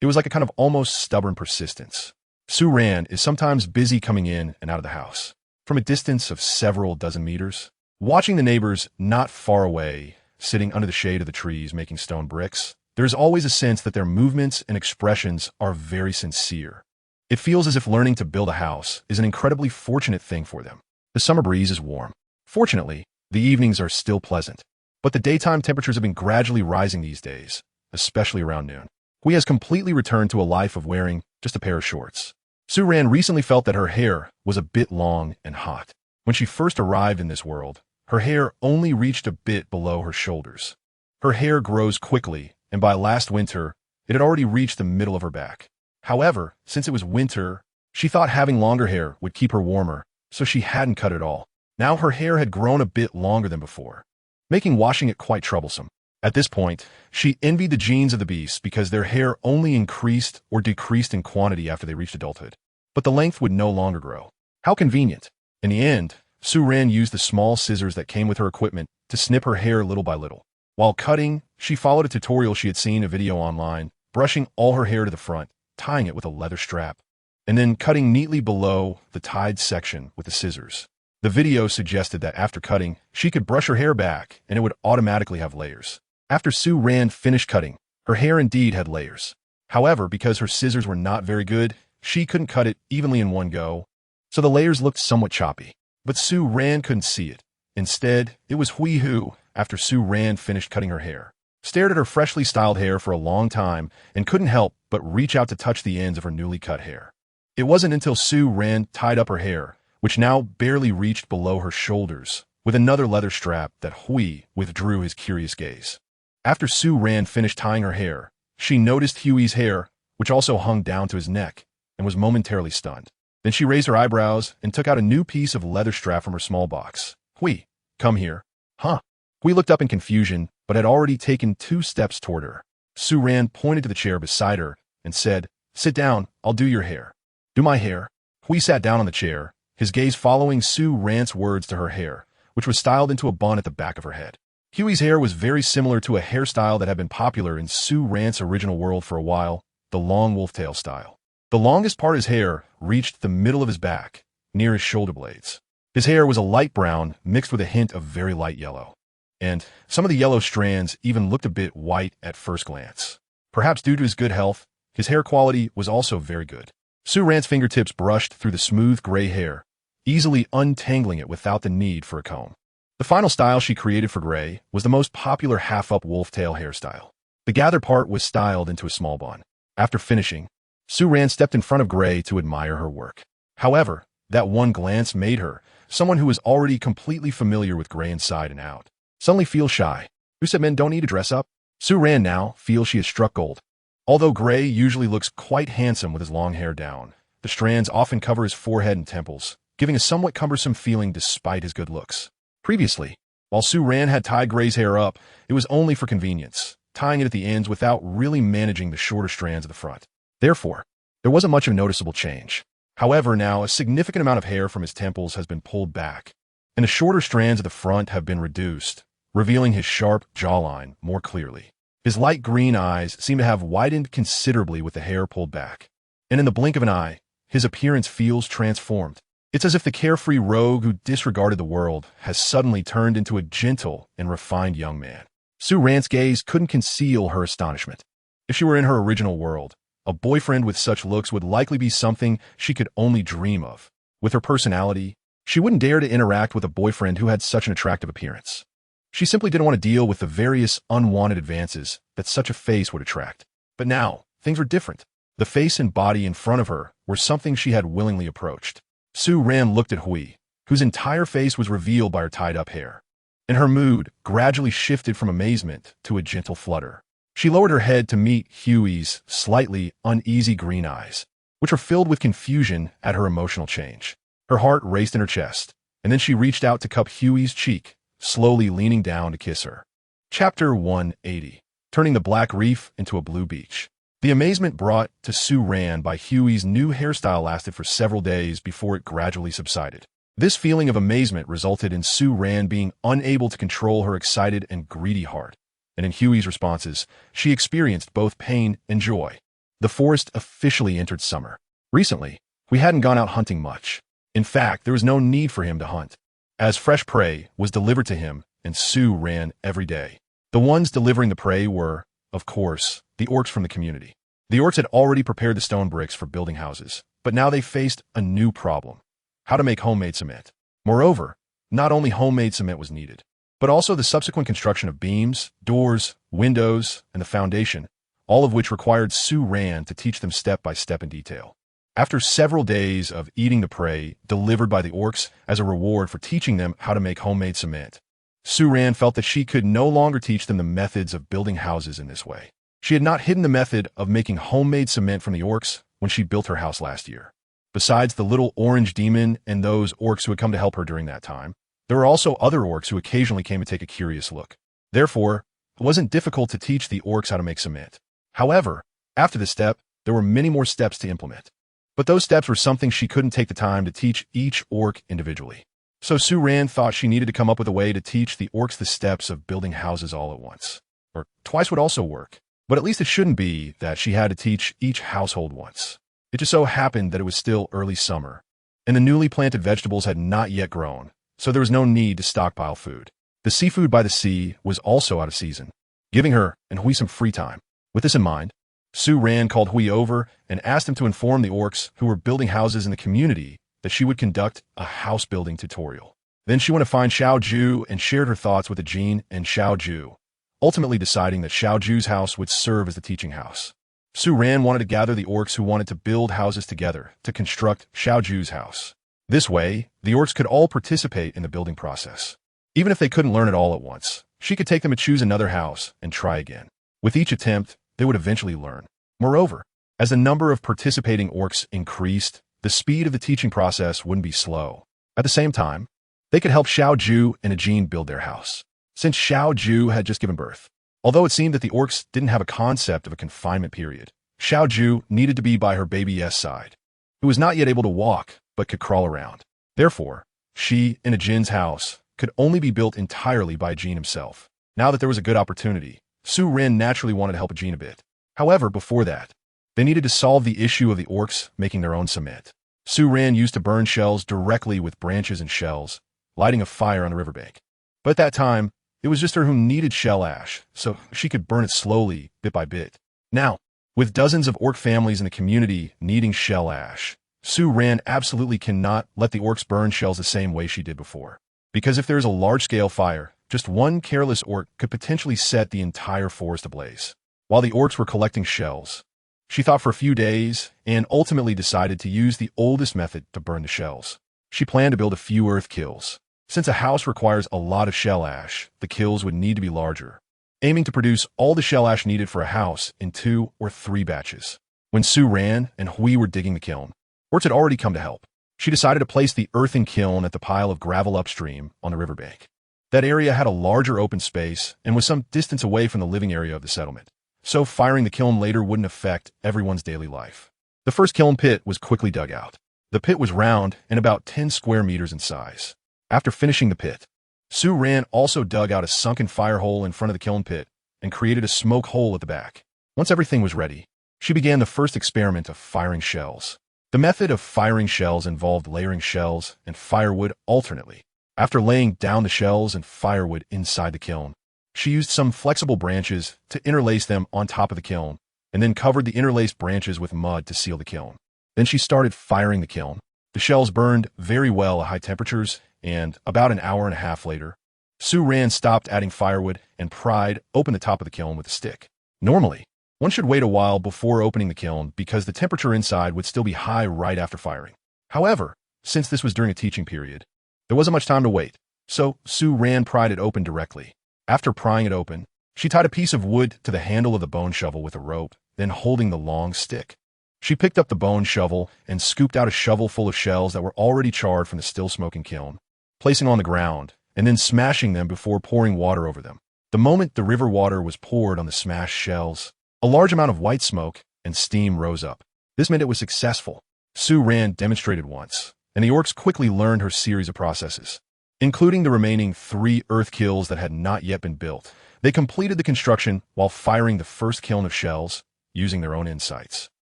It was like a kind of almost stubborn persistence. Su Ran is sometimes busy coming in and out of the house, from a distance of several dozen meters, watching the neighbors not far away, sitting under the shade of the trees making stone bricks. There is always a sense that their movements and expressions are very sincere. It feels as if learning to build a house is an incredibly fortunate thing for them. The summer breeze is warm. Fortunately, the evenings are still pleasant. But the daytime temperatures have been gradually rising these days, especially around noon. Hui has completely returned to a life of wearing just a pair of shorts. Su Ran recently felt that her hair was a bit long and hot. When she first arrived in this world, her hair only reached a bit below her shoulders. Her hair grows quickly, and by last winter, it had already reached the middle of her back. However, since it was winter, she thought having longer hair would keep her warmer, so she hadn't cut it all. Now her hair had grown a bit longer than before, making washing it quite troublesome. At this point, she envied the genes of the beasts because their hair only increased or decreased in quantity after they reached adulthood. But the length would no longer grow. How convenient. In the end, Su Ran used the small scissors that came with her equipment to snip her hair little by little. While cutting, she followed a tutorial she had seen a video online, brushing all her hair to the front, tying it with a leather strap, and then cutting neatly below the tied section with the scissors. The video suggested that after cutting, she could brush her hair back and it would automatically have layers. After Su Ran finished cutting, her hair indeed had layers. However, because her scissors were not very good, she couldn't cut it evenly in one go, so the layers looked somewhat choppy. But Su Ran couldn't see it. Instead, it was Hui who, after Su Ran finished cutting her hair, stared at her freshly styled hair for a long time and couldn't help but reach out to touch the ends of her newly cut hair. It wasn't until Su Ran tied up her hair, which now barely reached below her shoulders, with another leather strap, that Hui withdrew his curious gaze. After Su Ran finished tying her hair, she noticed Hui's hair, which also hung down to his neck, and was momentarily stunned. Then she raised her eyebrows and took out a new piece of leather strap from her small box. Hui, come here. Huh? Hui looked up in confusion, but had already taken 2 steps toward her. Su Ran pointed to the chair beside her and said, "Sit down, I'll do your hair." "Do my hair?" Hui sat down on the chair, his gaze following Su Ran's words to her hair, which was styled into a bun at the back of her head. Hui's hair was very similar to a hairstyle that had been popular in Su Ran's original world for a while, the long wolf-tail style. The longest part of his hair reached the middle of his back, near his shoulder blades. His hair was a light brown mixed with a hint of very light yellow, and some of the yellow strands even looked a bit white at first glance. Perhaps due to his good health, his hair quality was also very good. Su Ran's fingertips brushed through the smooth gray hair, easily untangling it without the need for a comb. The final style she created for Gray was the most popular half-up wolf-tail hairstyle. The gather part was styled into a small bun. After finishing, Su Ran stepped in front of Gray to admire her work. However, that one glance made her, someone who was already completely familiar with Gray inside and out, suddenly feel shy. Who said men don't need to dress up? Su Ran now feels she has struck gold. Although Gray usually looks quite handsome with his long hair down, the strands often cover his forehead and temples, giving a somewhat cumbersome feeling despite his good looks. Previously, while Su Ran had tied Gray's hair up, it was only for convenience, tying it at the ends without really managing the shorter strands at the front. Therefore, there wasn't much of a noticeable change. However, now a significant amount of hair from his temples has been pulled back, and the shorter strands at the front have been reduced, revealing his sharp jawline more clearly. His light green eyes seem to have widened considerably with the hair pulled back, and in the blink of an eye, his appearance feels transformed. It's as if the carefree rogue who disregarded the world has suddenly turned into a gentle and refined young man. Su Ran's gaze couldn't conceal her astonishment. If she were in her original world, a boyfriend with such looks would likely be something she could only dream of. With her personality, she wouldn't dare to interact with a boyfriend who had such an attractive appearance. She simply didn't want to deal with the various unwanted advances that such a face would attract. But now, things were different. The face and body in front of her were something she had willingly approached. Su Ran looked at Hui, whose entire face was revealed by her tied-up hair, and her mood gradually shifted from amazement to a gentle flutter. She lowered her head to meet Hui's slightly uneasy green eyes, which were filled with confusion at her emotional change. Her heart raced in her chest, and then she reached out to cup Hui's cheek, slowly leaning down to kiss her. Chapter 180. Turning the black reef into a blue beach. The amazement brought to Su Ran by Hui's new hairstyle lasted for several days before it gradually subsided. This feeling of amazement resulted in Su Ran being unable to control her excited and greedy heart, and in Hui's responses, she experienced both pain and joy. The forest officially entered summer. Recently, we hadn't gone out hunting much. In fact, there was no need for him to hunt, as fresh prey was delivered to him, and Su ran every day. The ones delivering the prey were, of course, the orcs from the community. The orcs had already prepared the stone bricks for building houses, but now they faced a new problem: how to make homemade cement. Moreover, not only homemade cement was needed, but also the subsequent construction of beams, doors, windows, and the foundation, all of which required Su Ran to teach them step by step in detail. After several days of eating the prey delivered by the orcs as a reward for teaching them how to make homemade cement, Su Ran felt that she could no longer teach them the methods of building houses in this way. She had not hidden the method of making homemade cement from the orcs when she built her house last year. Besides the little orange demon and those orcs who had come to help her during that time, there were also other orcs who occasionally came to take a curious look. Therefore, it wasn't difficult to teach the orcs how to make cement. However, after this step, there were many more steps to implement. But those steps were something she couldn't take the time to teach each orc individually. So Su Ran thought she needed to come up with a way to teach the orcs the steps of building houses all at once. Or twice would also work. But at least it shouldn't be that she had to teach each household once. It just so happened that it was still early summer, and the newly planted vegetables had not yet grown, so there was no need to stockpile food. The seafood by the sea was also out of season, giving her and Hui some free time. With this in mind, Su Ran called Hui over and asked him to inform the orcs who were building houses in the community that she would conduct a house-building tutorial. Then she went to find Xiao Ju and shared her thoughts with Ajin and Xiao Ju, ultimately deciding that Xiao Ju's house would serve as the teaching house. Su Ran wanted to gather the orcs who wanted to build houses together to construct Xiao Ju's house. This way, the orcs could all participate in the building process. Even if they couldn't learn it all at once, she could take them to choose another house and try again. With each attempt, they would eventually learn. Moreover, as the number of participating orcs increased, the speed of the teaching process wouldn't be slow. At the same time, they could help Xiao Ju and Ajin build their house, since Xiao Ju had just given birth. Although it seemed that the orcs didn't have a concept of a confinement period, Xiao Ju needed to be by her baby's side, who was not yet able to walk but could crawl around. Therefore, she and Ajin's house could only be built entirely by Ajin himself. Now that there was a good opportunity, Su Ran naturally wanted to help Ajin a bit. However, before that, they needed to solve the issue of the orcs making their own cement. Su Ran used to burn shells directly with branches and shells, lighting a fire on the riverbank. But at that time, it was just her who needed shell ash, so she could burn it slowly, bit by bit. Now, with dozens of orc families in the community needing shell ash, Su Ran absolutely cannot let the orcs burn shells the same way she did before. Because if there is a large-scale fire, just one careless orc could potentially set the entire forest ablaze. While the orcs were collecting shells, she thought for a few days and ultimately decided to use the oldest method to burn the shells. She planned to build a few earth kilns. Since a house requires a lot of shell ash, the kilns would need to be larger, aiming to produce all the shell ash needed for a house in 2 or 3 batches. When Su Ran and Hui were digging the kiln, orcs had already come to help. She decided to place the earthen kiln at the pile of gravel upstream on the riverbank. That area had a larger open space and was some distance away from the living area of the settlement, so firing the kiln later wouldn't affect everyone's daily life. The first kiln pit was quickly dug out. The pit was round and about 10 square meters in size. After finishing the pit, Sue Ran also dug out a sunken fire hole in front of the kiln pit and created a smoke hole at the back. Once everything was ready, she began the first experiment of firing shells. The method of firing shells involved layering shells and firewood alternately. After laying down the shells and firewood inside the kiln, she used some flexible branches to interlace them on top of the kiln, and then covered the interlaced branches with mud to seal the kiln. Then she started firing the kiln. The shells burned very well at high temperatures, and about an hour and a half later, Sue Ran stopped adding firewood and pried open the top of the kiln with a stick. Normally, one should wait a while before opening the kiln because the temperature inside would still be high right after firing. However, since this was during a teaching period, there wasn't much time to wait, so Sue Ran pried it open directly. After prying it open, she tied a piece of wood to the handle of the bone shovel with a rope, then holding the long stick. She picked up the bone shovel and scooped out a shovel full of shells that were already charred from the still smoking kiln, placing on the ground, and then smashing them before pouring water over them. The moment the river water was poured on the smashed shells, a large amount of white smoke and steam rose up. This meant it was successful. Sue Ran demonstrated once, and the orcs quickly learned her series of processes. Including the remaining 3 earth kilns that had not yet been built, they completed the construction while firing the first kiln of shells, using their own insights.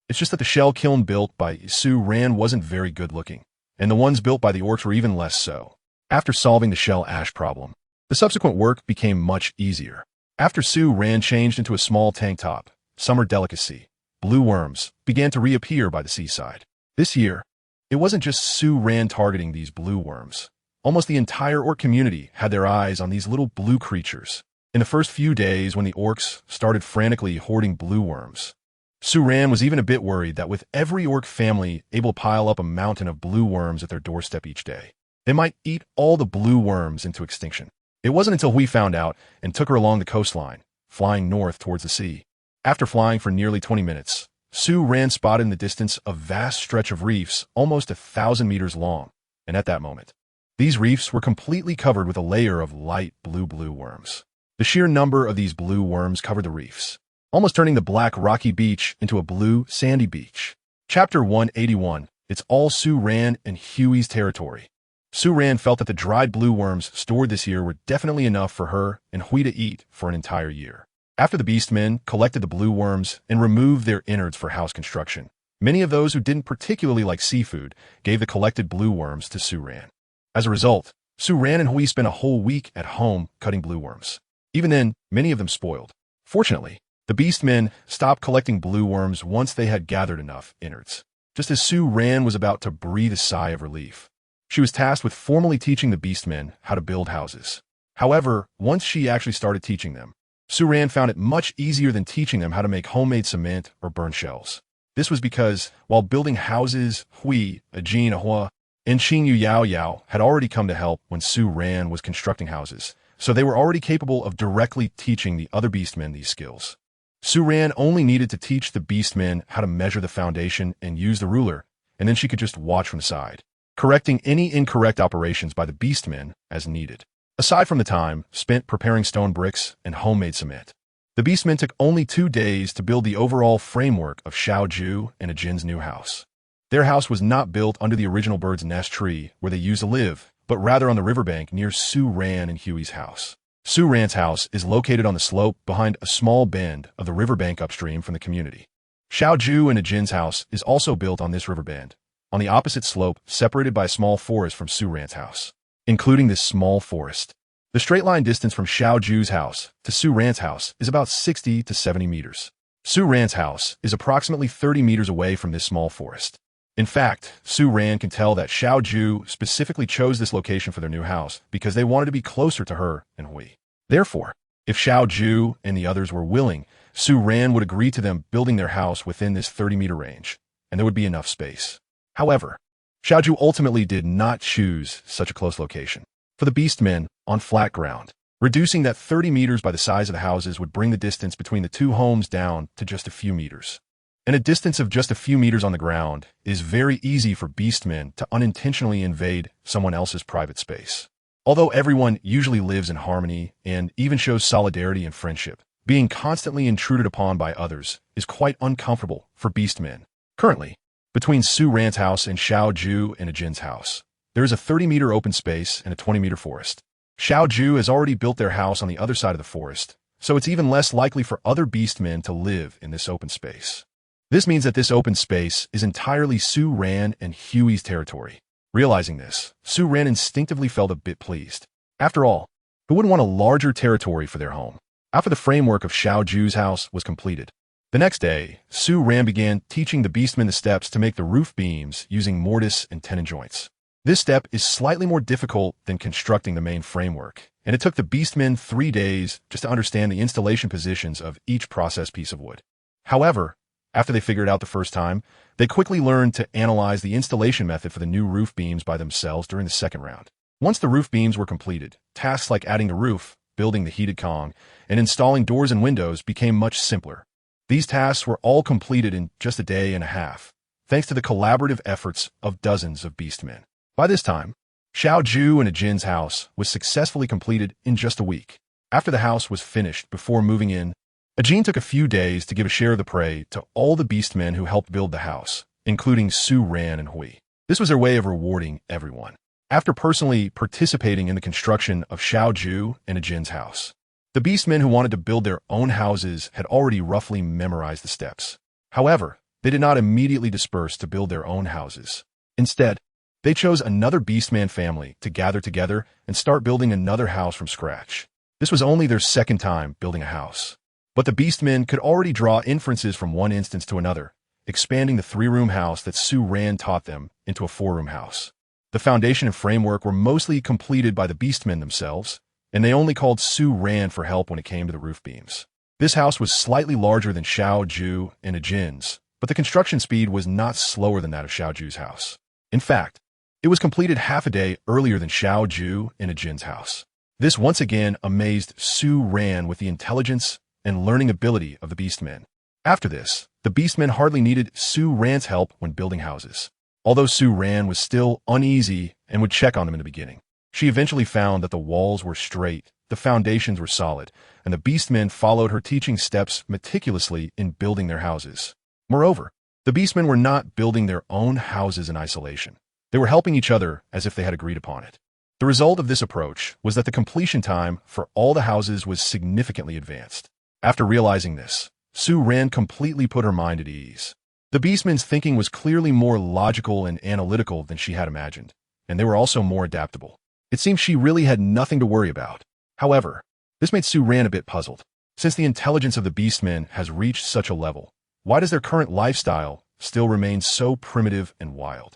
It's just that the shell kiln built by Sue Ran wasn't very good looking, and the ones built by the orcs were even less so. After solving the shell ash problem, the subsequent work became much easier. After Sue Ran changed into a small tank top, summer delicacy, blue worms began to reappear by the seaside. This year, it wasn't just Sue Ran targeting these blue worms. Almost the entire orc community had their eyes on these little blue creatures. In the first few days when the orcs started frantically hoarding blue worms, Sue Ran was even a bit worried that with every orc family able to pile up a mountain of blue worms at their doorstep each day, they might eat all the blue worms into extinction. It wasn't until we found out and took her along the coastline, flying north towards the sea. After flying for nearly 20 minutes, Sue Ran spotted in the distance a vast stretch of reefs almost 1,000 meters long, and at that moment, these reefs were completely covered with a layer of light blue worms. The sheer number of these blue worms covered the reefs, almost turning the black rocky beach into a blue sandy beach. Chapter 181. It's all Sue Ran and Huey's territory. Sue Ran felt that the dried blue worms stored this year were definitely enough for her and Hui to eat for an entire year. After the beastmen collected the blue worms and removed their innards for house construction, many of those who didn't particularly like seafood gave the collected blue worms to Sue Ran. As a result, Sue Ran and Hui spent a whole week at home cutting blue worms. Even then, many of them spoiled. Fortunately, the beastmen stopped collecting blue worms once they had gathered enough innards. Just as Sue Ran was about to breathe a sigh of relief, she was tasked with formally teaching the beastmen how to build houses. However, once she actually started teaching them, Sue Ran found it much easier than teaching them how to make homemade cement or burn shells. This was because, while building houses, Hui, Ajin Ahua, and Xing Yu Yao Yao had already come to help when Sue Ran was constructing houses, so they were already capable of directly teaching the other beastmen these skills. Sue Ran only needed to teach the beastmen how to measure the foundation and use the ruler, and then she could just watch from the side, correcting any incorrect operations by the beastmen as needed. Aside from the time spent preparing stone bricks and homemade cement, the beastmen took only 2 days to build the overall framework of Xiao Ju and Ajin's new house. Their house was not built under the original bird's nest tree where they used to live, but rather on the riverbank near Sue Ran and Huey's house. Sue Ran's house is located on the slope behind a small bend of the riverbank upstream from the community. Xiao Ju and Ajin's house is also built on this riverbend, on the opposite slope separated by a small forest from Sue Ran's house. Including this small forest, the straight line distance from Xiao Ju's house to Sue Ran's house is about 60 to 70 meters. Sue Ran's house is approximately 30 meters away from this small forest. In fact, Sue Ran can tell that Xiao Ju specifically chose this location for their new house because they wanted to be closer to her and Hui. Therefore, if Xiao Ju and the others were willing, Sue Ran would agree to them building their house within this 30-meter range, and there would be enough space. However, Xiao Ju ultimately did not choose such a close location for the beastmen on flat ground. Reducing that 30 meters by the size of the houses would bring the distance between the two homes down to just a few meters. And a distance of just a few meters on the ground is very easy for beastmen to unintentionally invade someone else's private space. Although everyone usually lives in harmony and even shows solidarity and friendship, being constantly intruded upon by others is quite uncomfortable for beastmen. Currently, Between Su Ran's house and Xiao Ju and Ajin's house, there is a 30-meter open space and a 20-meter forest. Xiao Ju has already built their house on the other side of the forest, so it's even less likely for other beastmen to live in this open space. This means that this open space is entirely Su Ran and Huey's territory. Realizing this, Su Ran instinctively felt a bit pleased. After all, who wouldn't want a larger territory for their home? After the framework of Xiao Ju's house was completed, the next day, Su Ran began teaching the beastmen the steps to make the roof beams using mortise and tenon joints. This step is slightly more difficult than constructing the main framework, and it took the beastmen 3 days just to understand the installation positions of each processed piece of wood. However, after they figured it out the first time, they quickly learned to analyze the installation method for the new roof beams by themselves during the second round. Once the roof beams were completed, tasks like adding the roof, building the heated Kong, and installing doors and windows became much simpler. These tasks were all completed in just a day and a half, thanks to the collaborative efforts of dozens of beastmen. By this time, Xiao Ju and Ajin's house was successfully completed in just a week. After the house was finished before moving in, Ajin took a few days to give a share of the prey to all the beastmen who helped build the house, including Su Ran and Hui. This was their way of rewarding everyone. After personally participating in the construction of Xiao Ju and Ajin's house, the beastmen who wanted to build their own houses had already roughly memorized the steps. However, they did not immediately disperse to build their own houses. Instead, they chose another beastman family to gather together and start building another house from scratch. This was only their second time building a house. But the beastmen could already draw inferences from one instance to another, expanding the 3-room house that Su Ran taught them into a 4-room house. The foundation and framework were mostly completed by the beastmen themselves, and they only called Su Ran for help when it came to the roof beams. This house was slightly larger than Xiao Ju and Ajin's, but the construction speed was not slower than that of Xiao Ju's house. In fact, it was completed half a day earlier than Xiao Ju and Ajin's house. This once again amazed Su Ran with the intelligence and learning ability of the beastmen. After this, the beastmen hardly needed Su Ran's help when building houses. Although Su Ran was still uneasy and would check on them in the beginning, she eventually found that the walls were straight, the foundations were solid, and the beastmen followed her teaching steps meticulously in building their houses. Moreover, the beastmen were not building their own houses in isolation. They were helping each other as if they had agreed upon it. The result of this approach was that the completion time for all the houses was significantly advanced. After realizing this, Su Ran completely put her mind at ease. The beastmen's thinking was clearly more logical and analytical than she had imagined, and they were also more adaptable. It seemed she really had nothing to worry about. However, this made Su Ran a bit puzzled. Since the intelligence of the beastmen has reached such a level, why does their current lifestyle still remain so primitive and wild?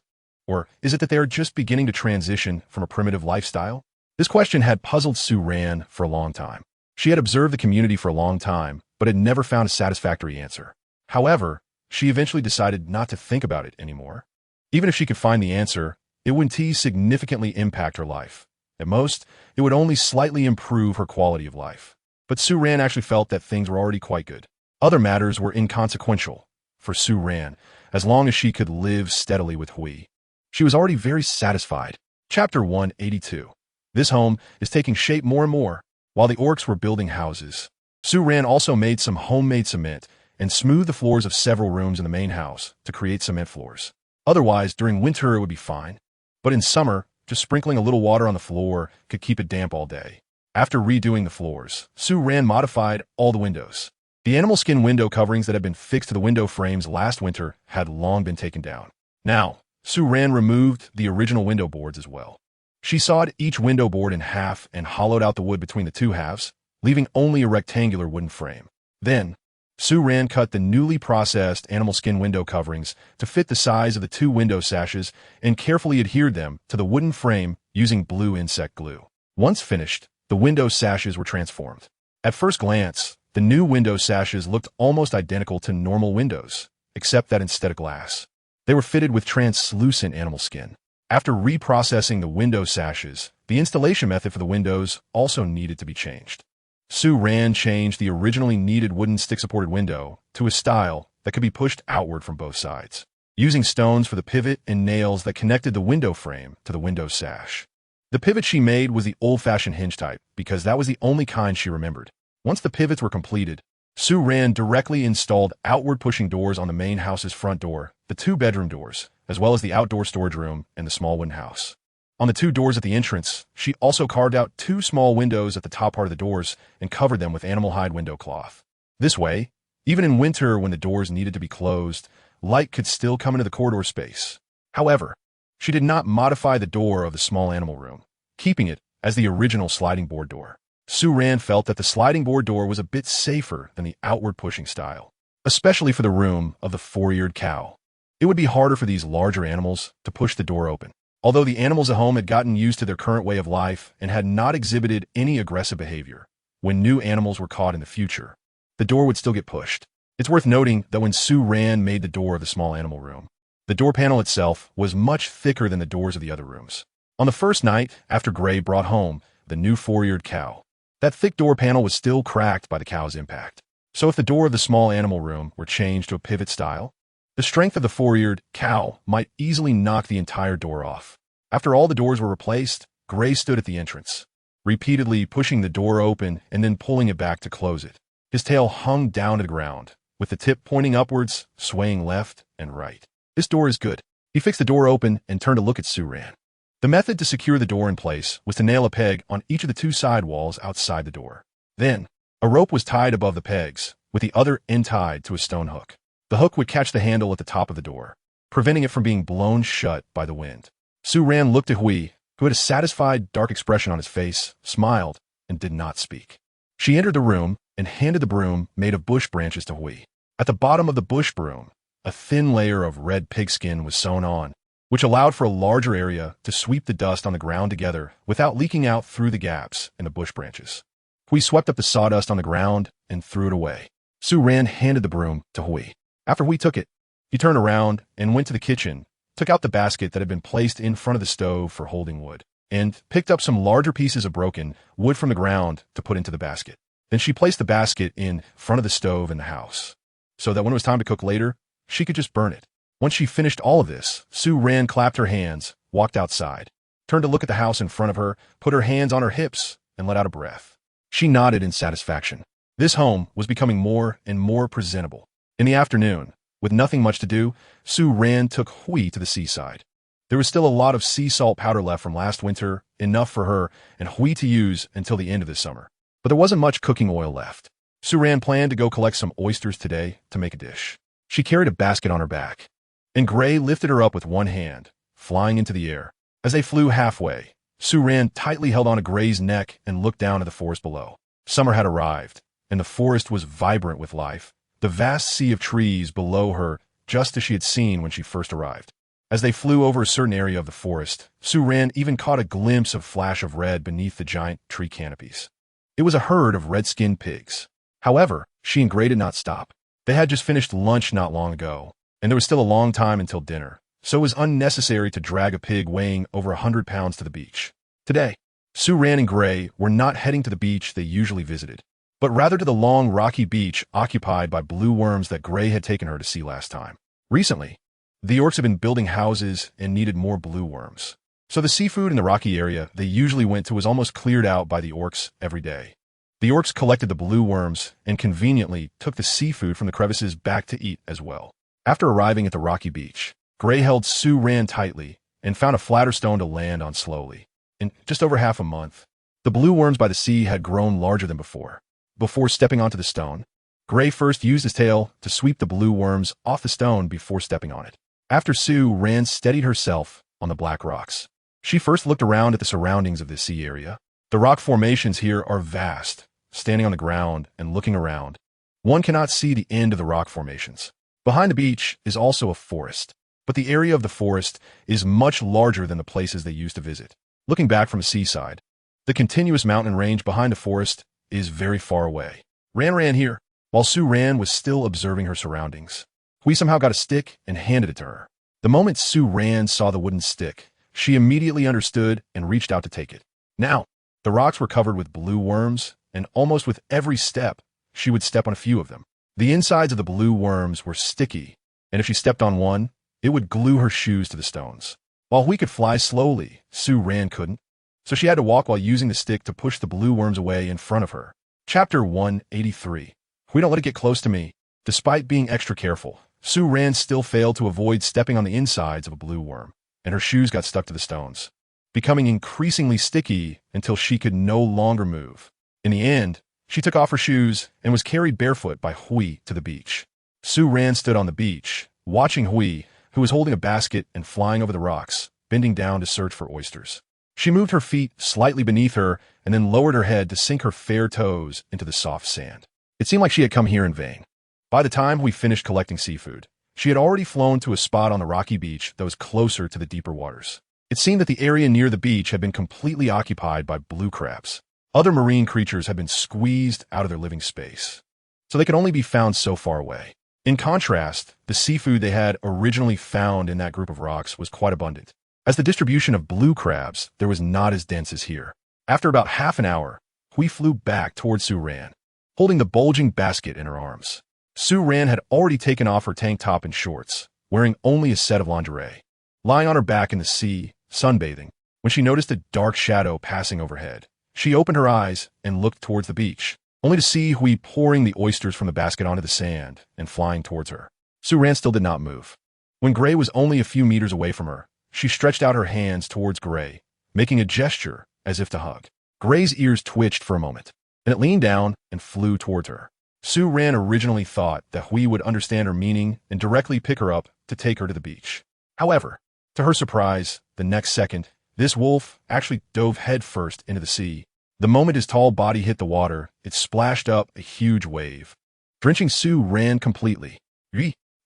Or is it that they are just beginning to transition from a primitive lifestyle? This question had puzzled Su Ran for a long time. She had observed the community for a long time, but had never found a satisfactory answer. However, she eventually decided not to think about it anymore. Even if she could find the answer, it wouldn't significantly impact her life. At most, it would only slightly improve her quality of life. But Su Ran actually felt that things were already quite good. Other matters were inconsequential for Su Ran, as long as she could live steadily with Hui. She was already very satisfied. Chapter 182. This home is taking shape more and more. While the orcs were building houses, Su Ran also made some homemade cement and smoothed the floors of several rooms in the main house to create cement floors. Otherwise, during winter it would be fine, but in summer, just sprinkling a little water on the floor could keep it damp all day. After redoing the floors, Su Ran modified all the windows. The animal skin window coverings that had been fixed to the window frames last winter had long been taken down. Now, Su Ran removed the original window boards as well. She sawed each window board in half and hollowed out the wood between the two halves, leaving only a rectangular wooden frame. Then, Su Ran cut the newly processed animal skin window coverings to fit the size of the 2 window sashes and carefully adhered them to the wooden frame using blue insect glue. Once finished, the window sashes were transformed. At first glance, the new window sashes looked almost identical to normal windows, except that instead of glass, they were fitted with translucent animal skin. After reprocessing the window sashes, the installation method for the windows also needed to be changed. Su Ran changed the originally needed wooden stick-supported window to a style that could be pushed outward from both sides, using stones for the pivot and nails that connected the window frame to the window sash. The pivot she made was the old-fashioned hinge type because that was the only kind she remembered. Once the pivots were completed, Su Ran directly installed outward-pushing doors on the main house's front door the 2 bedroom doors, as well as the outdoor storage room and the small wooden house. On the 2 doors at the entrance, she also carved out 2 small windows at the top part of the doors and covered them with animal hide window cloth. This way, even in winter when the doors needed to be closed, light could still come into the corridor space. However, she did not modify the door of the small animal room, keeping it as the original sliding board door. Su-Ran felt that the sliding board door was a bit safer than the outward pushing style, especially for the room of the 4-eared cow. It would be harder for these larger animals to push the door open. Although the animals at home had gotten used to their current way of life and had not exhibited any aggressive behavior, when new animals were caught in the future, the door would still get pushed. It's worth noting that when Su-Ran made the door of the small animal room, the door panel itself was much thicker than the doors of the other rooms. On the first night after Gray brought home the new 4-eared cow, that thick door panel was still cracked by the cow's impact. So if the door of the small animal room were changed to a pivot style, the strength of the 4-eared cow might easily knock the entire door off. After all the doors were replaced, Gray stood at the entrance, repeatedly pushing the door open and then pulling it back to close it. His tail hung down to the ground, with the tip pointing upwards, swaying left and right. This door is good. He fixed the door open and turned to look at Su-Ran. The method to secure the door in place was to nail a peg on each of the 2 side walls outside the door. Then, a rope was tied above the pegs, with the other end tied to a stone hook. The hook would catch the handle at the top of the door, preventing it from being blown shut by the wind. Su-Ran looked at Hui, who had a satisfied, dark expression on his face, smiled, and did not speak. She entered the room and handed the broom made of bush branches to Hui. At the bottom of the bush broom, a thin layer of red pigskin was sewn on, which allowed for a larger area to sweep the dust on the ground together without leaking out through the gaps in the bush branches. Hui swept up the sawdust on the ground and threw it away. Su-Ran handed the broom to Hui. After Hui took it, he turned around and went to the kitchen, took out the basket that had been placed in front of the stove for holding wood, and picked up some larger pieces of broken wood from the ground to put into the basket. Then she placed the basket in front of the stove in the house, so that when it was time to cook later, she could just burn it. Once she finished all of this, Su-Ran clapped her hands, walked outside, turned to look at the house in front of her, put her hands on her hips, and let out a breath. She nodded in satisfaction. This home was becoming more and more presentable. In the afternoon, with nothing much to do, Su-Ran took Hui to the seaside. There was still a lot of sea salt powder left from last winter, enough for her and Hui to use until the end of the summer. But there wasn't much cooking oil left. Su-Ran planned to go collect some oysters today to make a dish. She carried a basket on her back, and Gray lifted her up with one hand, flying into the air. As they flew halfway, Su-Ran tightly held on to Gray's neck and looked down at the forest below. Summer had arrived, and the forest was vibrant with life, the vast sea of trees below her just as she had seen when she first arrived. As they flew over a certain area of the forest, Su-Ran even caught a glimpse of flash of red beneath the giant tree canopies. It was a herd of red-skinned pigs. However, she and Gray did not stop. They had just finished lunch not long ago, and there was still a long time until dinner, so it was unnecessary to drag a pig weighing over 100 pounds to the beach. Today, Su-Ran and Gray were not heading to the beach they usually visited, but rather to the long, rocky beach occupied by blue worms that Gray had taken her to see last time. Recently, the orcs had been building houses and needed more blue worms, so the seafood in the rocky area they usually went to was almost cleared out by the orcs every day. The orcs collected the blue worms and conveniently took the seafood from the crevices back to eat as well. After arriving at the rocky beach, Gray held Su-Ran tightly and found a flatter stone to land on slowly. In just over half a month, the blue worms by the sea had grown larger than before. Before stepping onto the stone, Gray first used his tail to sweep the blue worms off the stone before stepping on it. After Su-Ran steadied herself on the black rocks, she first looked around at the surroundings of the sea area. The rock formations here are vast. Standing on the ground and looking around, one cannot see the end of the rock formations. Behind the beach is also a forest, but the area of the forest is much larger than the places they used to visit. Looking back from the seaside, the continuous mountain range behind the forest is very far away. Ran here, while Su-Ran was still observing her surroundings. Hui somehow got a stick and handed it to her. The moment Su-Ran saw the wooden stick, she immediately understood and reached out to take it. Now, the rocks were covered with blue worms, and almost with every step, she would step on a few of them. The insides of the blue worms were sticky, and if she stepped on one, it would glue her shoes to the stones. While Hui could fly slowly, Su-Ran couldn't, so she had to walk while using the stick to push the blue worms away in front of her. Chapter 183. Hui, don't let it get close to me. Despite being extra careful, Sue Ran still failed to avoid stepping on the insides of a blue worm, and her shoes got stuck to the stones, becoming increasingly sticky until she could no longer move. In the end, she took off her shoes and was carried barefoot by Hui to the beach. Sue Ran stood on the beach, watching Hui, who was holding a basket and flying over the rocks, bending down to search for oysters. She moved her feet slightly beneath her and then lowered her head to sink her fair toes into the soft sand. It seemed like she had come here in vain. By the time we finished collecting seafood, she had already flown to a spot on the rocky beach that was closer to the deeper waters. It seemed that the area near the beach had been completely occupied by blue crabs. Other marine creatures had been squeezed out of their living space, so they could only be found so far away. In contrast, the seafood they had originally found in that group of rocks was quite abundant. As the distribution of blue crabs, there was not as dense as here. After about half an hour, we flew back towards Sue Ran, holding the bulging basket in her arms. Sue Ran had already taken off her tank top and shorts, wearing only a set of lingerie. Lying on her back in the sea, sunbathing, when she noticed a dark shadow passing overhead, she opened her eyes and looked towards the beach, only to see Hui pouring the oysters from the basket onto the sand and flying towards her. Sue Ran still did not move. When Gray was only a few meters away from her, she stretched out her hands towards Gray, making a gesture as if to hug. Gray's ears twitched for a moment, and it leaned down and flew towards her. Sue Ran originally thought that Hui would understand her meaning and directly pick her up to take her to the beach. However, to her surprise, the next second, this wolf actually dove headfirst into the sea. The moment his tall body hit the water, it splashed up a huge wave, drenching Sue Ran completely.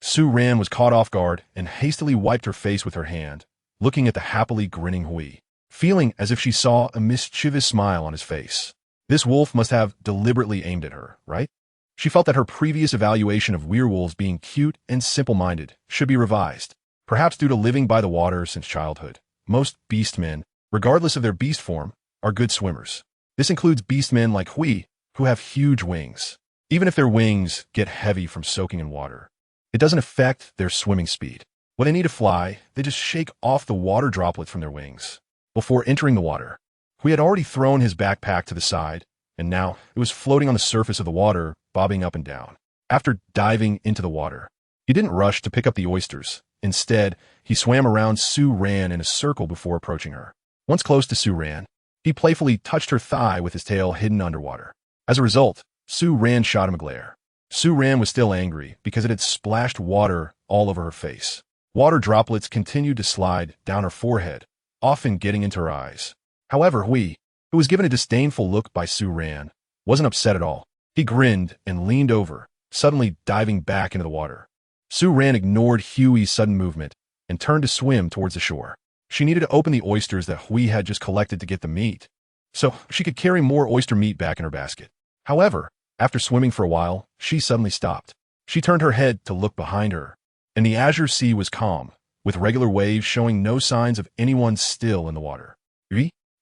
Sue Ran was caught off guard and hastily wiped her face with her hand, looking at the happily grinning Hui, feeling as if she saw a mischievous smile on his face. This wolf must have deliberately aimed at her, right? She felt that her previous evaluation of werewolves being cute and simple-minded should be revised, perhaps due to living by the water since childhood. Most beastmen, regardless of their beast form, are good swimmers. This includes beastmen like Hui, who have huge wings. Even if their wings get heavy from soaking in water, it doesn't affect their swimming speed. When they need to fly, they just shake off the water droplets from their wings. Before entering the water, Hui had already thrown his backpack to the side, and now it was floating on the surface of the water, bobbing up and down. After diving into the water, he didn't rush to pick up the oysters. Instead, he swam around Sue Ran in a circle before approaching her. Once close to Sue Ran, he playfully touched her thigh with his tail hidden underwater. As a result, Sue Ran shot him a glare. Sue Ran was still angry because it had splashed water all over her face. Water droplets continued to slide down her forehead, often getting into her eyes. However, Hui, who was given a disdainful look by Sue Ran, wasn't upset at all. He grinned and leaned over, suddenly diving back into the water. Sue Ran ignored Huey's sudden movement and turned to swim towards the shore. She needed to open the oysters that Hui had just collected to get the meat, so she could carry more oyster meat back in her basket. However, after swimming for a while, she suddenly stopped. She turned her head to look behind her, and the azure sea was calm, with regular waves showing no signs of anyone still in the water.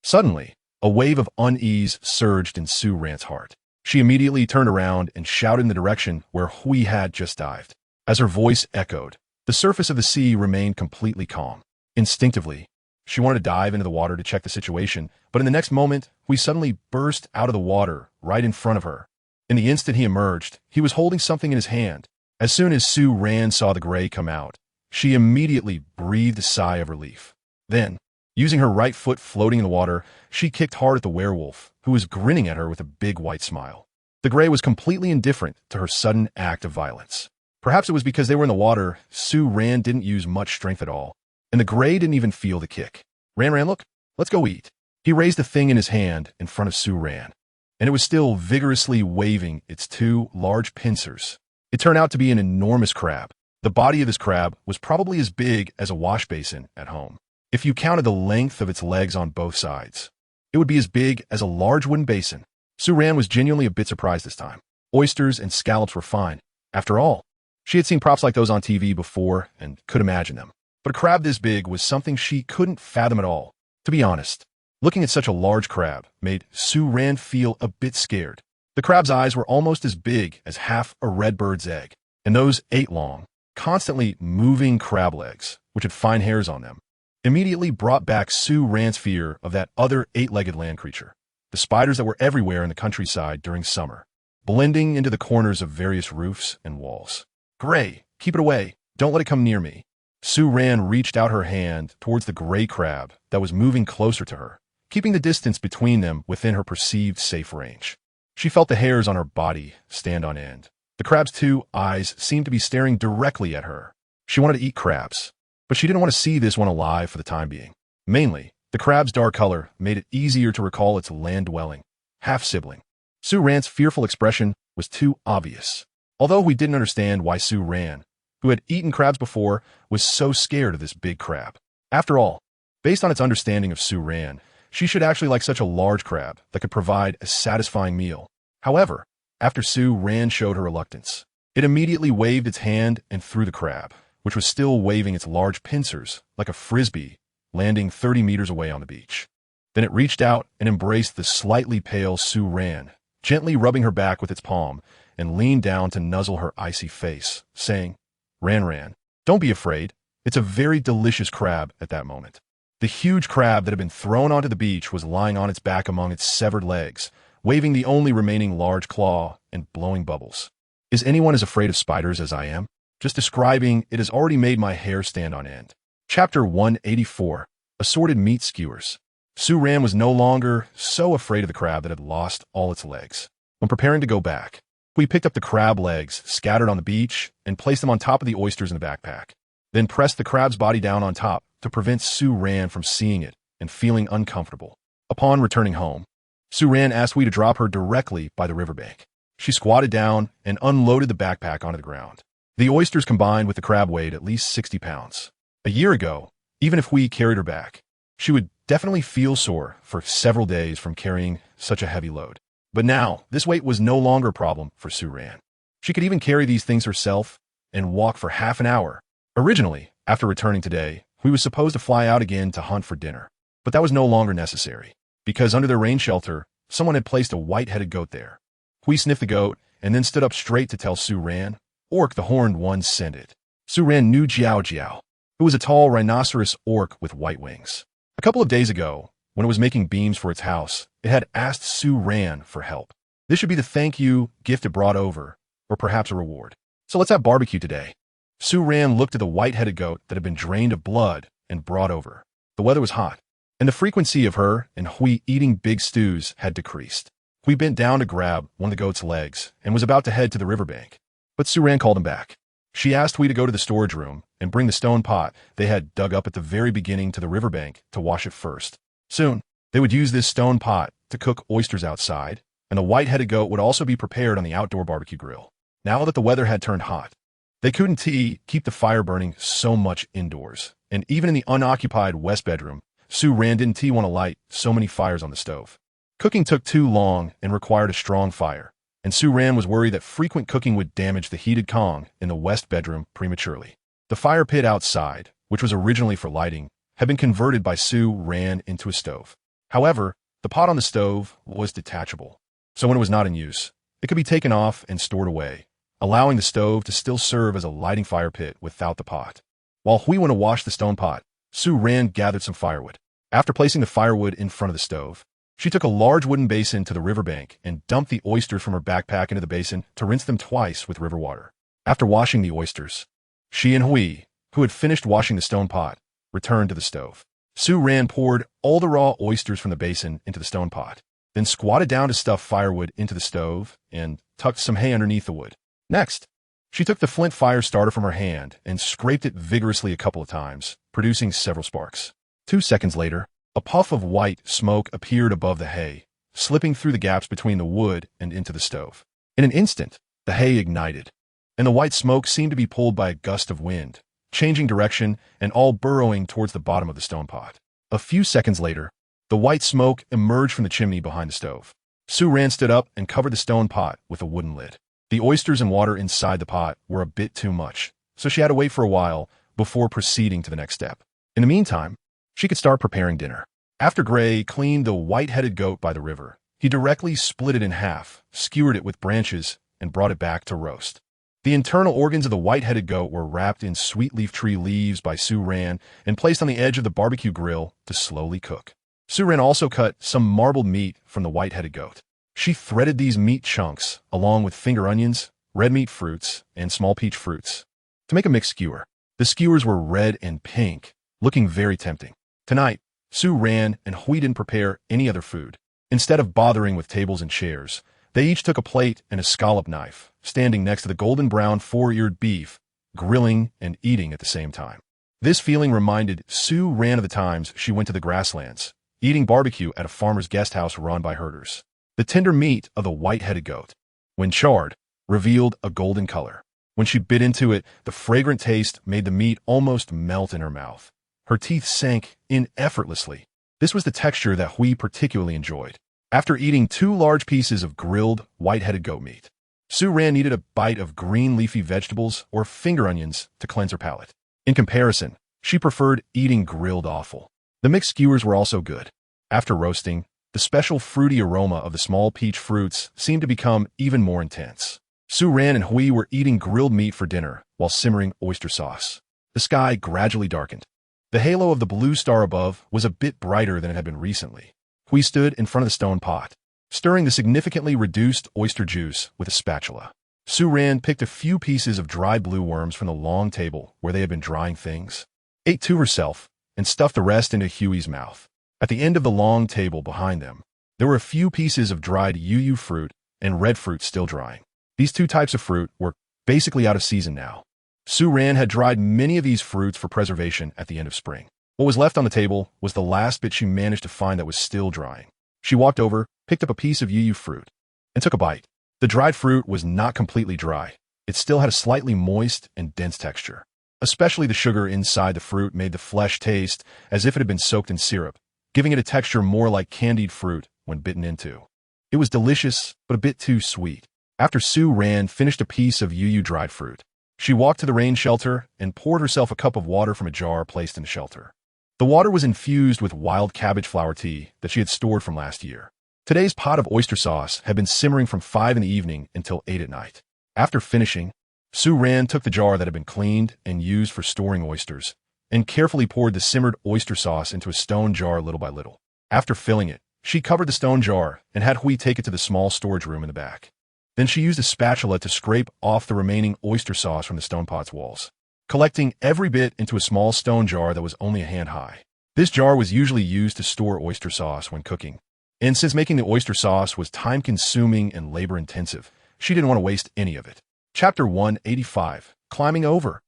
Suddenly, a wave of unease surged in Sue Ran's heart. She immediately turned around and shouted in the direction where Hui had just dived. As her voice echoed, the surface of the sea remained completely calm. Instinctively, she wanted to dive into the water to check the situation, but in the next moment, Hui suddenly burst out of the water right in front of her. In the instant he emerged, he was holding something in his hand. As soon as Sue Ran saw the gray come out, she immediately breathed a sigh of relief. Then, using her right foot floating in the water, she kicked hard at the werewolf, who was grinning at her with a big white smile. The gray was completely indifferent to her sudden act of violence. Perhaps it was because they were in the water, Sue Ran didn't use much strength at all, and the gray didn't even feel the kick. Ran, look, let's go eat. He raised the thing in his hand in front of Sue Ran, and it was still vigorously waving its two large pincers. It turned out to be an enormous crab. The body of this crab was probably as big as a wash basin at home. If you counted the length of its legs on both sides, it would be as big as a large wooden basin. Sue Ran was genuinely a bit surprised this time. Oysters and scallops were fine. After all, she had seen props like those on TV before and could imagine them. But a crab this big was something she couldn't fathom at all. To be honest, looking at such a large crab made Sue Ran feel a bit scared. The crab's eyes were almost as big as half a red bird's egg, and those 8 long, constantly moving crab legs, which had fine hairs on them, immediately brought back Sue Ran's fear of that other 8-legged land creature, the spiders that were everywhere in the countryside during summer, blending into the corners of various roofs and walls. Gray, Keep it away. Don't let it come near me. Sue Ran reached out her hand towards the gray crab that was moving closer to her, keeping the distance between them within her perceived safe range. She felt the hairs on her body stand on end. The crab's two eyes seemed to be staring directly at her. She wanted to eat crabs, but she didn't want to see this one alive for the time being. Mainly, the crab's dark color made it easier to recall its land-dwelling half-sibling. Sue Ran's fearful expression was too obvious. Although we didn't understand why Sue Ran, who had eaten crabs before, was so scared of this big crab. After all, based on its understanding of Sue Ran, she should actually like such a large crab that could provide a satisfying meal. However, after Sue Ran showed her reluctance, it immediately waved its hand and threw the crab, which was still waving its large pincers like a frisbee, landing 30 meters away on the beach. Then it reached out and embraced the slightly pale Sue Ran, gently rubbing her back with its palm, and leaned down to nuzzle her icy face, saying, Ran, don't be afraid. It's a very delicious crab at that moment. The huge crab that had been thrown onto the beach was lying on its back among its severed legs, waving the only remaining large claw and blowing bubbles. Is anyone as afraid of spiders as I am? Just describing it has already made my hair stand on end. Chapter 184. Assorted Meat Skewers. Sue Ran was no longer so afraid of the crab that had lost all its legs. When preparing to go back, we picked up the crab legs scattered on the beach and placed them on top of the oysters in the backpack, then pressed the crab's body down on top to prevent Sue Ran from seeing it and feeling uncomfortable. Upon returning home, Sue Ran asked we to drop her directly by the riverbank. She squatted down and unloaded the backpack onto the ground. The oysters combined with the crab weighed at least 60 pounds. A year ago, even if we carried her back, she would definitely feel sore for several days from carrying such a heavy load. But now, this weight was no longer a problem for Sue Ran. She could even carry these things herself and walk for half an hour. Originally, after returning today, we were supposed to fly out again to hunt for dinner. But that was no longer necessary, because under their rain shelter, someone had placed a white-headed goat there. We sniffed the goat and then stood up straight to tell Sue Ran, Orc the horned one sent it. Sue Ran knew Jiao Jiao, who was a tall rhinoceros orc with white wings. A couple of days ago, when it was making beams for its house, it had asked Sue Ran for help. This should be the thank you gift it brought over, or perhaps a reward. So let's have barbecue today. Sue Ran looked at the white-headed goat that had been drained of blood and brought over. The weather was hot, and the frequency of her and Hui eating big stews had decreased. Hui bent down to grab one of the goat's legs and was about to head to the riverbank, but Sue Ran called him back. She asked Hui to go to the storage room and bring the stone pot they had dug up at the very beginning to the riverbank to wash it first. Soon, they would use this stone pot to cook oysters outside, and the white-headed goat would also be prepared on the outdoor barbecue grill. Now that the weather had turned hot, they couldn't keep the fire burning so much indoors, and even in the unoccupied west bedroom, Sue Ran didn't want to light so many fires on the stove. Cooking took too long and required a strong fire, and Sue Ran was worried that frequent cooking would damage the heated Kong in the west bedroom prematurely. The fire pit outside, which was originally for lighting, had been converted by Sue Ran into a stove. However, the pot on the stove was detachable, so when it was not in use, it could be taken off and stored away, allowing the stove to still serve as a lighting fire pit without the pot. While Hui went to wash the stone pot, Sue Ran gathered some firewood. After placing the firewood in front of the stove, she took a large wooden basin to the riverbank and dumped the oysters from her backpack into the basin to rinse them twice with river water. After washing the oysters, she and Hui, who had finished washing the stone pot, returned to the stove. Sue Ran poured all the raw oysters from the basin into the stone pot, then squatted down to stuff firewood into the stove and tucked some hay underneath the wood. Next, she took the flint fire starter from her hand and scraped it vigorously a couple of times, producing several sparks. 2 seconds later, a puff of white smoke appeared above the hay, slipping through the gaps between the wood and into the stove. In an instant, the hay ignited, and the white smoke seemed to be pulled by a gust of wind, changing direction and all burrowing towards the bottom of the stone pot. A few seconds later, the white smoke emerged from the chimney behind the stove. Sue Ran stood up and covered the stone pot with a wooden lid. The oysters and water inside the pot were a bit too much, so she had to wait for a while before proceeding to the next step. In the meantime, she could start preparing dinner. After Gray cleaned the white-headed goat by the river, he directly split it in half, skewered it with branches, and brought it back to roast. The internal organs of the white-headed goat were wrapped in sweet leaf tree leaves by Sue Ran and placed on the edge of the barbecue grill to slowly cook. Sue Ran also cut some marbled meat from the white-headed goat. She threaded these meat chunks along with finger onions, red meat fruits, and small peach fruits. to make a mixed skewer. The skewers were red and pink, looking very tempting. Tonight, Sue ran and Hui didn't prepare any other food. Instead of bothering with tables and chairs, they each took a plate and a scallop knife, standing next to the golden brown four-eared beef, grilling and eating at the same time. This feeling reminded Sue Ran of the times she went to the grasslands, eating barbecue at a farmer's guest house run by herders. The tender meat of the white-headed goat, when charred, revealed a golden color. When she bit into it, the fragrant taste made the meat almost melt in her mouth. Her teeth sank in effortlessly. This was the texture that Hui particularly enjoyed. After eating 2 large pieces of grilled, white-headed goat meat, Sue Ran needed a bite of green leafy vegetables or finger onions to cleanse her palate. In comparison, she preferred eating grilled offal. The mixed skewers were also good. After roasting, the special fruity aroma of the small peach fruits seemed to become even more intense. Sue Ran and Hui were eating grilled meat for dinner while simmering oyster sauce. The sky gradually darkened. The halo of the blue star above was a bit brighter than it had been recently. Hui stood in front of the stone pot, stirring the significantly reduced oyster juice with a spatula. Sue Ran picked a few pieces of dried blue worms from the long table where they had been drying things, ate 2 herself, and stuffed the rest into Huey's mouth. At the end of the long table behind them, there were a few pieces of dried yuyu fruit and red fruit still drying. These 2 types of fruit were basically out of season now. Sue Ran had dried many of these fruits for preservation at the end of spring. What was left on the table was the last bit she managed to find that was still drying. She walked over, picked up a piece of yuyu fruit, and took a bite. The dried fruit was not completely dry. It still had a slightly moist and dense texture. Especially the sugar inside the fruit made the flesh taste as if it had been soaked in syrup, giving it a texture more like candied fruit when bitten into. It was delicious, but a bit too sweet. After Sue Ran finished a piece of yuyu dried fruit, she walked to the rain shelter and poured herself a cup of water from a jar placed in the shelter. The water was infused with wild cabbage flower tea that she had stored from last year. Today's pot of oyster sauce had been simmering from 5 in the evening until 8 at night. After finishing, Sue Ran took the jar that had been cleaned and used for storing oysters and carefully poured the simmered oyster sauce into a stone jar little by little. After filling it, she covered the stone jar and had Hui take it to the small storage room in the back. Then she used a spatula to scrape off the remaining oyster sauce from the stone pot's walls, collecting every bit into a small stone jar that was only a hand high. This jar was usually used to store oyster sauce when cooking, and since making the oyster sauce was time-consuming and labor-intensive, she didn't want to waste any of it. Chapter 185, Climbing Over.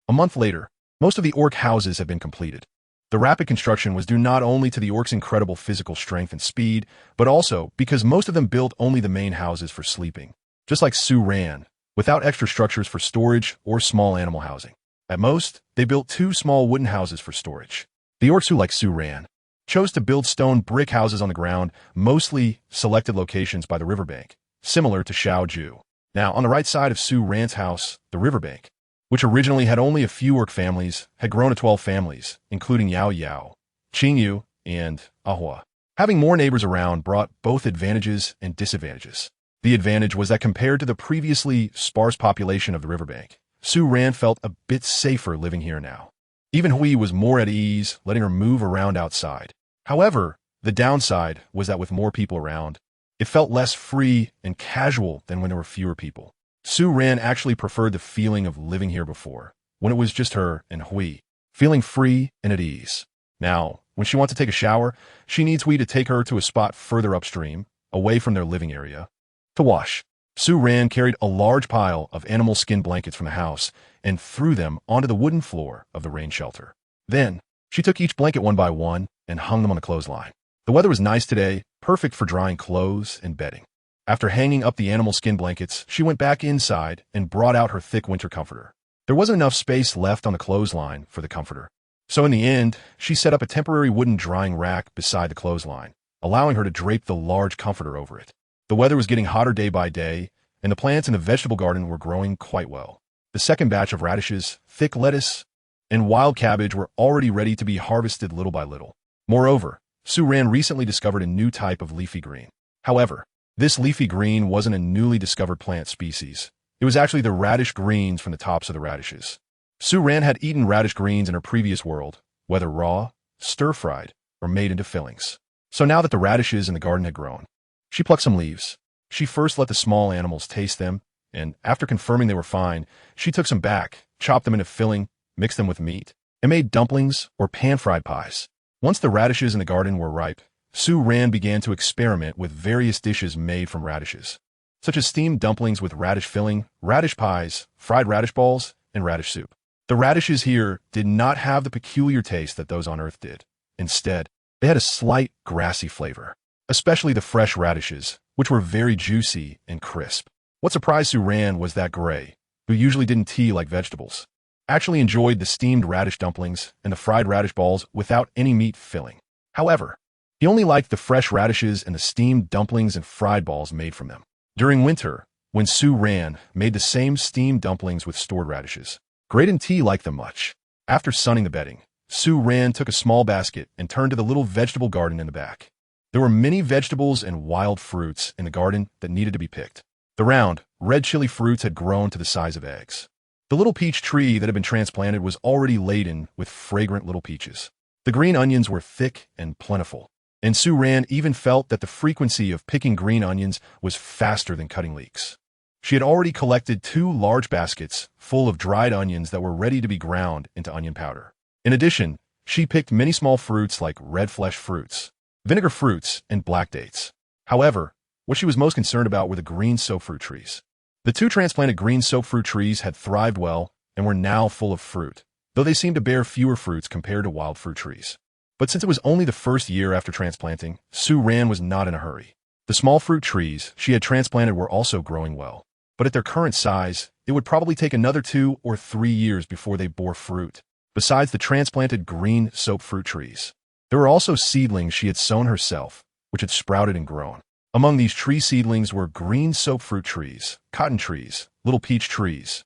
A month later, most of the orc houses had been completed. The rapid construction was due not only to the orcs' incredible physical strength and speed, but also because most of them built only the main houses for sleeping, just like Sue Ran, without extra structures for storage or small animal housing. At most, they built 2 small wooden houses for storage. The orcs who, like Sue Ran, chose to build stone brick houses on the ground, mostly selected locations by the riverbank, similar to Xiaoju. Now, on the right side of Sue Ran's house, the riverbank, which originally had only a few orc families, had grown to 12 families, including Yao Yao, Qingyu, and Ahua. Having more neighbors around brought both advantages and disadvantages. The advantage was that compared to the previously sparse population of the riverbank, Sue Ran felt a bit safer living here now. Even Hui was more at ease, letting her move around outside. However, the downside was that with more people around, it felt less free and casual than when there were fewer people. Sue Ran actually preferred the feeling of living here before, when it was just her and Hui, feeling free and at ease. Now, when she wants to take a shower, she needs Hui to take her to a spot further upstream, away from their living area, to wash. Sue Ran carried a large pile of animal skin blankets from the house and threw them onto the wooden floor of the rain shelter. Then, she took each blanket one by one and hung them on the clothesline. The weather was nice today, perfect for drying clothes and bedding. After hanging up the animal skin blankets, she went back inside and brought out her thick winter comforter. There wasn't enough space left on the clothesline for the comforter. So in the end, she set up a temporary wooden drying rack beside the clothesline, allowing her to drape the large comforter over it. The weather was getting hotter day by day, and the plants in the vegetable garden were growing quite well. The second batch of radishes, thick lettuce, and wild cabbage were already ready to be harvested little by little. Moreover, Sue Ran recently discovered a new type of leafy green. However, this leafy green wasn't a newly discovered plant species. It was actually the radish greens from the tops of the radishes. Sue Ran had eaten radish greens in her previous world, whether raw, stir-fried, or made into fillings. So now that the radishes in the garden had grown, she plucked some leaves. She first let the small animals taste them, and after confirming they were fine, she took some back chopped them into filling, mixed them with meat, and made dumplings or pan-fried pies. Once the radishes in the garden were ripe, Su Ran began to experiment with various dishes made from radishes, such as steamed dumplings with radish filling, radish pies, fried radish balls, and radish soup. The radishes here did not have the peculiar taste that those on Earth did. Instead, they had a slight grassy flavor, especially the fresh radishes, which were very juicy and crisp. What surprised Su Ran was that Gray, who usually didn't tea like vegetables, actually enjoyed the steamed radish dumplings and the fried radish balls without any meat filling. However, he only liked the fresh radishes and the steamed dumplings and fried balls made from them. During winter, when Su Ran made the same steamed dumplings with stored radishes, Gray didn't tea like them much. After sunning the bedding, Su Ran took a small basket and turned to the little vegetable garden in the back. There were many vegetables and wild fruits in the garden that needed to be picked. The round, red chili fruits had grown to the size of eggs. The little peach tree that had been transplanted was already laden with fragrant little peaches. The green onions were thick and plentiful, and Su Ran even felt that the frequency of picking green onions was faster than cutting leeks. She had already collected 2 large baskets full of dried onions that were ready to be ground into onion powder. In addition, she picked many small fruits like red flesh fruits, vinegar fruits, and black dates. However, what she was most concerned about were the green soap fruit trees. The 2 transplanted green soap fruit trees had thrived well and were now full of fruit, though they seemed to bear fewer fruits compared to wild fruit trees. But since it was only the first year after transplanting, Su Ran was not in a hurry. The small fruit trees she had transplanted were also growing well, but at their current size, it would probably take another 2 or 3 years before they bore fruit. Besides the transplanted green soap fruit trees, there were also seedlings she had sown herself, which had sprouted and grown. Among these tree seedlings were green soap fruit trees, cotton trees, little peach trees,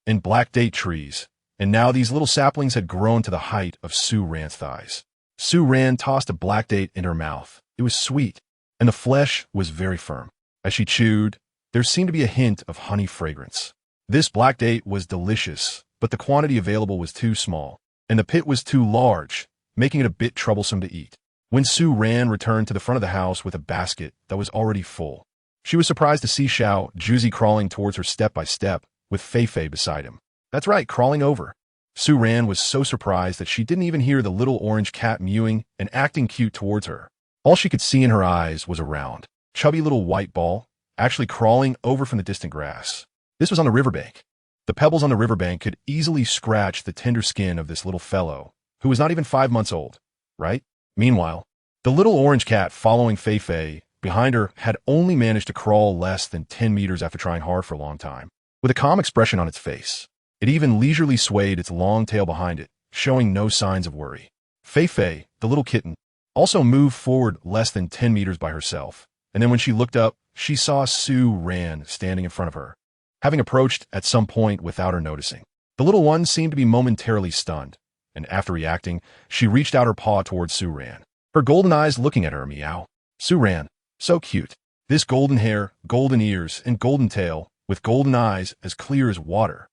and black date trees, and now these little saplings had grown to the height of Su Ran's thighs. Su Ran tossed a black date in her mouth. It was sweet, and the flesh was very firm. As she chewed, there seemed to be a hint of honey fragrance. This black date was delicious, but the quantity available was too small, and the pit was too large, making it a bit troublesome to eat. When Su Ran returned to the front of the house with a basket that was already full, she was surprised to see Xiao Juzi crawling towards her step by step, with Fei Fei beside him. That's right, crawling over. Su Ran was so surprised that she didn't even hear the little orange cat mewing and acting cute towards her. All she could see in her eyes was a round, chubby little white ball, actually crawling over from the distant grass. This was on the riverbank. The pebbles on the riverbank could easily scratch the tender skin of this little fellow, who was not even 5 months old, right? Meanwhile, the little orange cat following Fei Fei behind her had only managed to crawl less than 10 meters after trying hard for a long time. With a calm expression on its face, it even leisurely swayed its long tail behind it, showing no signs of worry. Fei Fei, the little kitten, also moved forward less than 10 meters by herself, and then when she looked up, she saw Su Ran standing in front of her, having approached at some point without her noticing. The little one seemed to be momentarily stunned, and after reacting, she reached out her paw towards Su Ran, her golden eyes looking at her. Meow. Su Ran, so cute. This golden hair, golden ears, and golden tail, with golden eyes as clear as water.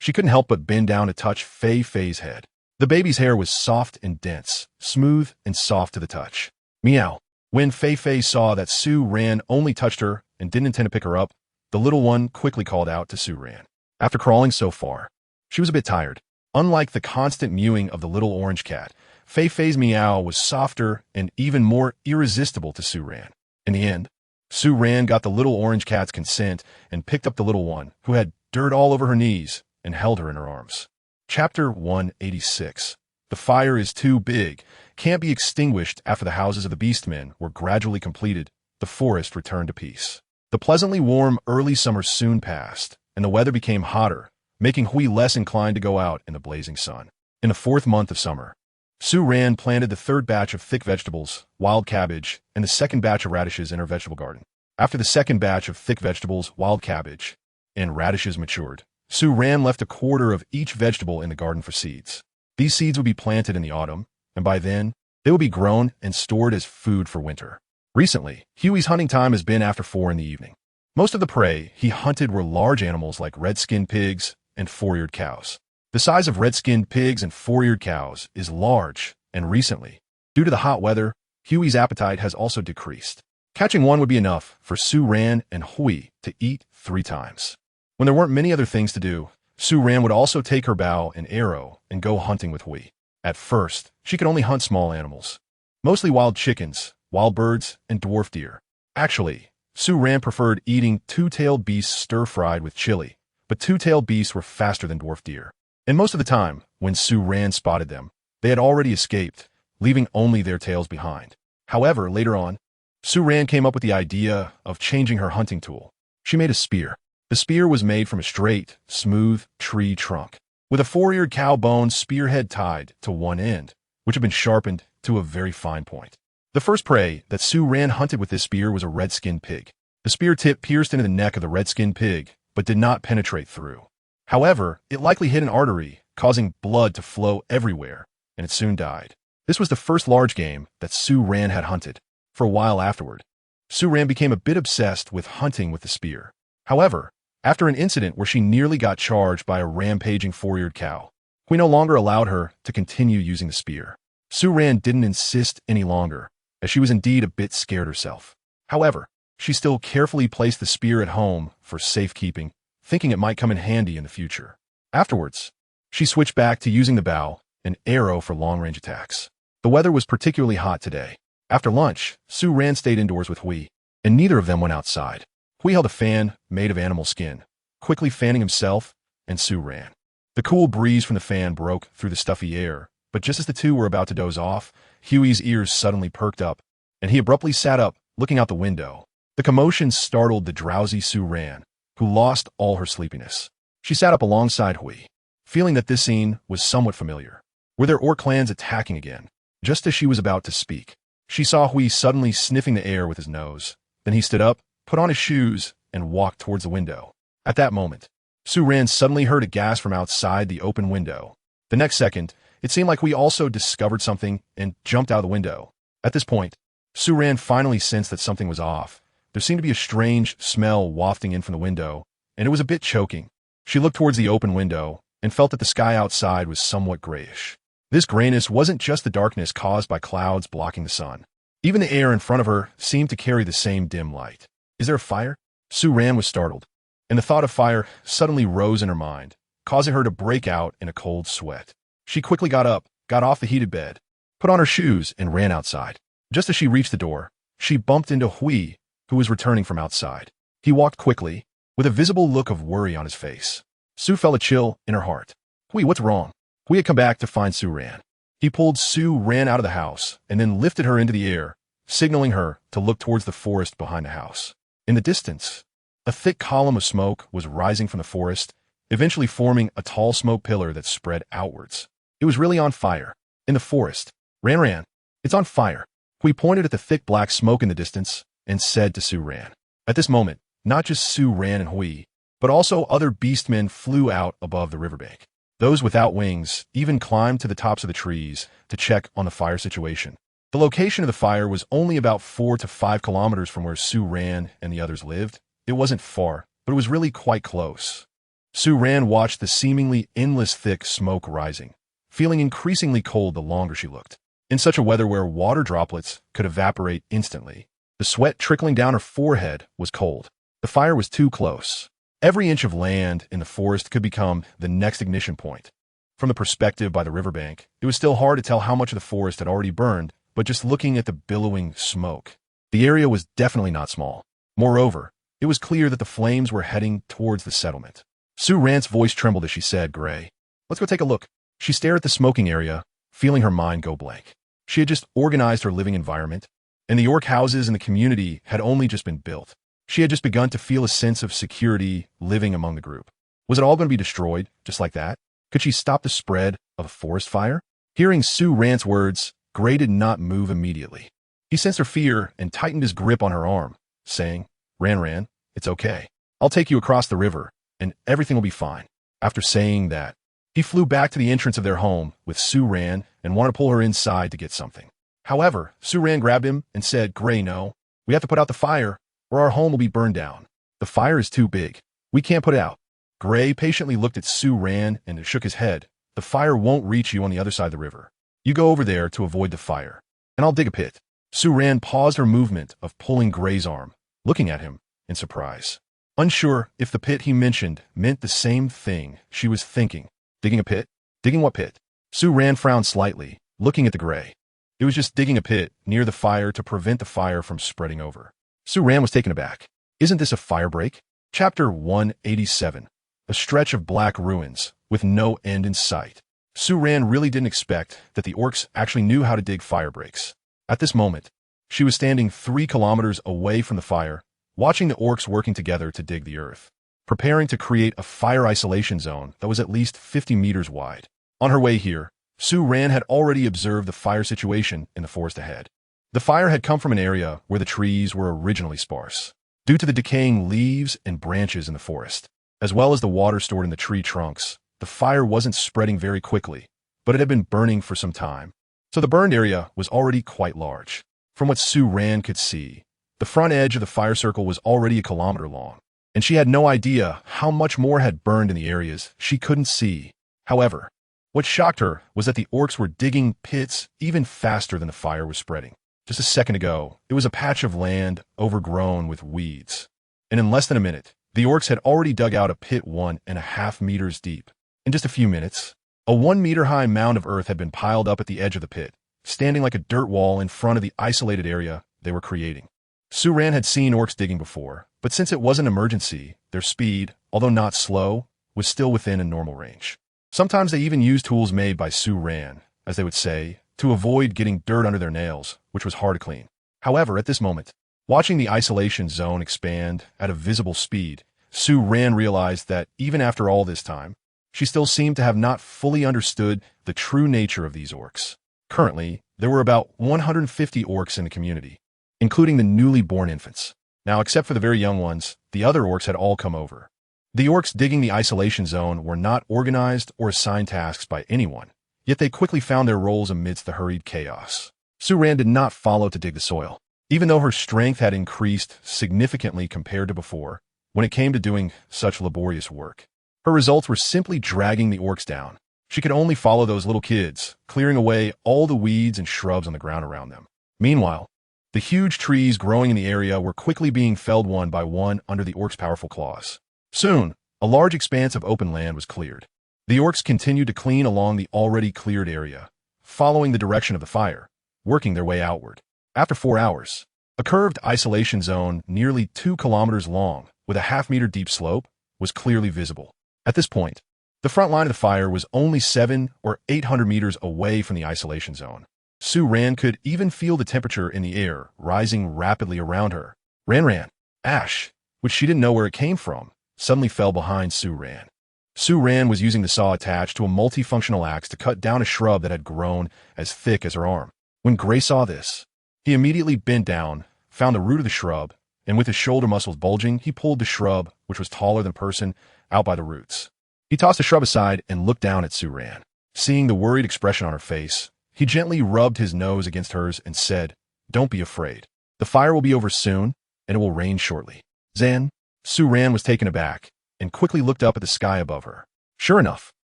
She couldn't help but bend down to touch Fei Fei's head. The baby's hair was soft and dense, smooth and soft to the touch. Meow. When Fei Fei saw that Su Ran only touched her and didn't intend to pick her up, the little one quickly called out to Su Ran. After crawling so far, she was a bit tired. Unlike the constant mewing of the little orange cat, Fei Fei's meow was softer and even more irresistible to Su Ran. In the end, Su Ran got the little orange cat's consent and picked up the little one, who had dirt all over her knees, and held her in her arms. Chapter 186. The fire is too big, can't be extinguished. After the houses of the beastmen were gradually completed, the forest returned to peace. The pleasantly warm early summer soon passed, and the weather became hotter, making Hui less inclined to go out in the blazing sun. In the 4th month of summer, Su Ran planted the 3rd batch of thick vegetables, wild cabbage, and the 2nd batch of radishes in her vegetable garden. After the 2nd batch of thick vegetables, wild cabbage, and radishes matured, Su Ran left a quarter of each vegetable in the garden for seeds. These seeds would be planted in the autumn, and by then, they would be grown and stored as food for winter. Recently, Huey's hunting time has been after 4 in the evening. Most of the prey he hunted were large animals like red-skinned pigs and 4-eared cows. The size of red-skinned pigs and 4-eared cows is large, and recently, due to the hot weather, Huey's appetite has also decreased. Catching one would be enough for Su Ran and Hui to eat 3 times. When there weren't many other things to do, Sue Ran would also take her bow and arrow and go hunting with Hui. At first, she could only hunt small animals, mostly wild chickens, wild birds, and dwarf deer. Actually, Sue Ran preferred eating two-tailed beasts stir-fried with chili, but two-tailed beasts were faster than dwarf deer. And most of the time, when Sue Ran spotted them, they had already escaped, leaving only their tails behind. However, later on, Sue Ran came up with the idea of changing her hunting tool. She made a spear. The spear was made from a straight, smooth tree trunk, with a four-eared cow bone spearhead tied to one end, which had been sharpened to a very fine point. The first prey that Sue Ran hunted with this spear was a red-skinned pig. The spear tip pierced into the neck of the red-skinned pig, but did not penetrate through. However, it likely hit an artery, causing blood to flow everywhere, and it soon died. This was the first large game that Sue Ran had hunted. For a while afterward, Sue Ran became a bit obsessed with hunting with the spear. However, after an incident where she nearly got charged by a rampaging four-eared cow, Hui no longer allowed her to continue using the spear. Sue Ran didn't insist any longer, as she was indeed a bit scared herself. However, she still carefully placed the spear at home for safekeeping, thinking it might come in handy in the future. Afterwards, she switched back to using the bow and arrow for long-range attacks. The weather was particularly hot today. After lunch, Sue Ran stayed indoors with Hui, and neither of them went outside. Hui held a fan made of animal skin, quickly fanning himself, and Sue ran. The cool breeze from the fan broke through the stuffy air, but just as the two were about to doze off, Huey's ears suddenly perked up, and he abruptly sat up, looking out the window. The commotion startled the drowsy Sue Ran, who lost all her sleepiness. She sat up alongside Hui, feeling that this scene was somewhat familiar. Were their orc clans attacking again? Just as she was about to speak, she saw Hui suddenly sniffing the air with his nose. Then he stood up, put on his shoes, and walked towards the window. At that moment, Sue Ran suddenly heard a gasp from outside the open window. The next second, it seemed like Hui also discovered something and jumped out of the window. At this point, Sue Ran finally sensed that something was off. There seemed to be a strange smell wafting in from the window, and it was a bit choking. She looked towards the open window and felt that the sky outside was somewhat grayish. This grayness wasn't just the darkness caused by clouds blocking the sun. Even the air in front of her seemed to carry the same dim light. Is there a fire? Sue Ran was startled, and the thought of fire suddenly rose in her mind, causing her to break out in a cold sweat. She quickly got up, got off the heated bed, put on her shoes, and ran outside. Just as she reached the door, she bumped into Hui, who was returning from outside. He walked quickly, with a visible look of worry on his face. Sue felt a chill in her heart. Hui, what's wrong? Hui had come back to find Sue Ran. He pulled Sue Ran out of the house and then lifted her into the air, signaling her to look towards the forest behind the house. In the distance, a thick column of smoke was rising from the forest, eventually forming a tall smoke pillar that spread outwards. It was really on fire. In the forest, Ran, it's on fire. Hui pointed at the thick black smoke in the distance and said to Sue Ran. At this moment, not just Sue Ran and Hui, but also other beastmen flew out above the riverbank. Those without wings even climbed to the tops of the trees to check on the fire situation. The location of the fire was only about 4 to 5 kilometers from where Sue Ran and the others lived. It wasn't far, but it was really quite close. Sue Ran watched the seemingly endless thick smoke rising, feeling increasingly cold the longer she looked. In such a weather where water droplets could evaporate instantly, the sweat trickling down her forehead was cold. The fire was too close. Every inch of land in the forest could become the next ignition point. From the perspective by the riverbank, it was still hard to tell how much of the forest had already burned, but just looking at the billowing smoke, the area was definitely not small. Moreover, it was clear that the flames were heading towards the settlement. Sue Ran's voice trembled as she said, "Gray, let's go take a look." She stared at the smoking area, feeling her mind go blank. She had just organized her living environment, and the orc houses in the community had only just been built. She had just begun to feel a sense of security living among the group. Was it all going to be destroyed, just like that? Could she stop the spread of a forest fire? Hearing Sue Ran's words, Gray did not move immediately. He sensed her fear and tightened his grip on her arm, saying, Ran, it's okay. I'll take you across the river, and everything will be fine. After saying that, he flew back to the entrance of their home with Sue Ran and wanted to pull her inside to get something. However, Sue Ran grabbed him and said, Gray, no. We have to put out the fire, or our home will be burned down. The fire is too big. We can't put it out. Gray patiently looked at Sue Ran and shook his head. The fire won't reach you on the other side of the river. You go over there to avoid the fire, and I'll dig a pit. Sue Ran paused her movement of pulling Gray's arm, looking at him in surprise. Unsure if the pit he mentioned meant the same thing she was thinking. Digging a pit? Digging what pit? Su Ran frowned slightly, looking at the gray. It was just digging a pit near the fire to prevent the fire from spreading over. Su Ran was taken aback. Isn't this a fire break? Chapter 187. A stretch of black ruins, with no end in sight. Su Ran really didn't expect that the orcs actually knew how to dig fire breaks. At this moment, she was standing 3 kilometers away from the fire, watching the orcs working together to dig the earth, preparing to create a fire isolation zone that was at least 50 meters wide. On her way here, Su Ran had already observed the fire situation in the forest ahead. The fire had come from an area where the trees were originally sparse, due to the decaying leaves and branches in the forest, as well as the water stored in the tree trunks. The fire wasn't spreading very quickly, but it had been burning for some time, so the burned area was already quite large. From what Su Ran could see, the front edge of the fire circle was already a kilometer long, and she had no idea how much more had burned in the areas she couldn't see. However, what shocked her was that the orcs were digging pits even faster than the fire was spreading. Just a second ago, it was a patch of land overgrown with weeds, and in less than a minute, the orcs had already dug out a pit 1.5 meters deep. In just a few minutes, a 1-meter-high mound of earth had been piled up at the edge of the pit, standing like a dirt wall in front of the isolated area they were creating. Su Ran had seen orcs digging before, but since it was an emergency, their speed, although not slow, was still within a normal range. Sometimes they even used tools made by Su Ran, as they would say, to avoid getting dirt under their nails, which was hard to clean. However, at this moment, watching the isolation zone expand at a visible speed, Su Ran realized that even after all this time, she still seemed to have not fully understood the true nature of these orcs. Currently, there were about 150 orcs in the community, including the newly born infants. Now, except for the very young ones, the other orcs had all come over. The orcs digging the isolation zone were not organized or assigned tasks by anyone, yet they quickly found their roles amidst the hurried chaos. Su Ran did not follow to dig the soil, even though her strength had increased significantly compared to before when it came to doing such laborious work. Her results were simply dragging the orcs down. She could only follow those little kids, clearing away all the weeds and shrubs on the ground around them. Meanwhile, the huge trees growing in the area were quickly being felled one by one under the orcs' powerful claws. Soon, a large expanse of open land was cleared. The orcs continued to clean along the already cleared area, following the direction of the fire, working their way outward. After 4 hours, a curved isolation zone nearly 2 kilometers long, with a half-meter deep slope, was clearly visible. At this point, the front line of the fire was only 700 or 800 meters away from the isolation zone. Su Ran could even feel the temperature in the air rising rapidly around her. Ran. Ash, which she didn't know where it came from, suddenly fell behind Su Ran. Su Ran was using the saw attached to a multifunctional axe to cut down a shrub that had grown as thick as her arm. When Gray saw this, he immediately bent down, found the root of the shrub, and with his shoulder muscles bulging, he pulled the shrub, which was taller than a person, out by the roots. He tossed the shrub aside and looked down at Su Ran. Seeing the worried expression on her face, he gently rubbed his nose against hers and said, "Don't be afraid. The fire will be over soon, and it will rain shortly." Zan? Su Ran was taken aback and quickly looked up at the sky above her. Sure enough,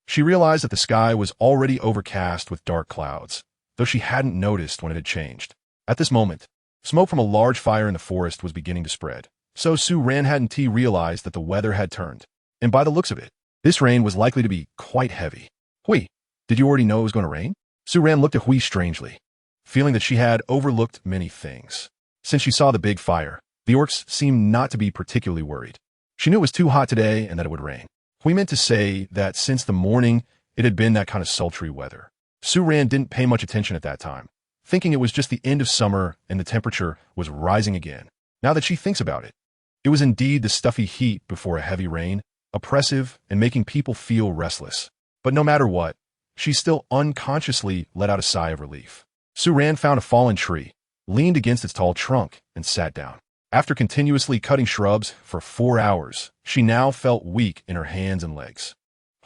she realized that the sky was already overcast with dark clouds, though she hadn't noticed when it had changed. At this moment, smoke from a large fire in the forest was beginning to spread, so Su Ran hadn't realized that the weather had turned. And by the looks of it, this rain was likely to be quite heavy. Hui, did you already know it was going to rain? Su Ran looked at Hui strangely, feeling that she had overlooked many things. Since she saw the big fire, the orcs seemed not to be particularly worried. She knew it was too hot today and that it would rain. Hui meant to say that since the morning, it had been that kind of sultry weather. Su Ran didn't pay much attention at that time, thinking it was just the end of summer and the temperature was rising again. Now that she thinks about it, it was indeed the stuffy heat before a heavy rain, oppressive and making people feel restless. But no matter what, she still unconsciously let out a sigh of relief. Su Ran found a fallen tree, leaned against its tall trunk, and sat down. After continuously cutting shrubs for 4 hours, she now felt weak in her hands and legs.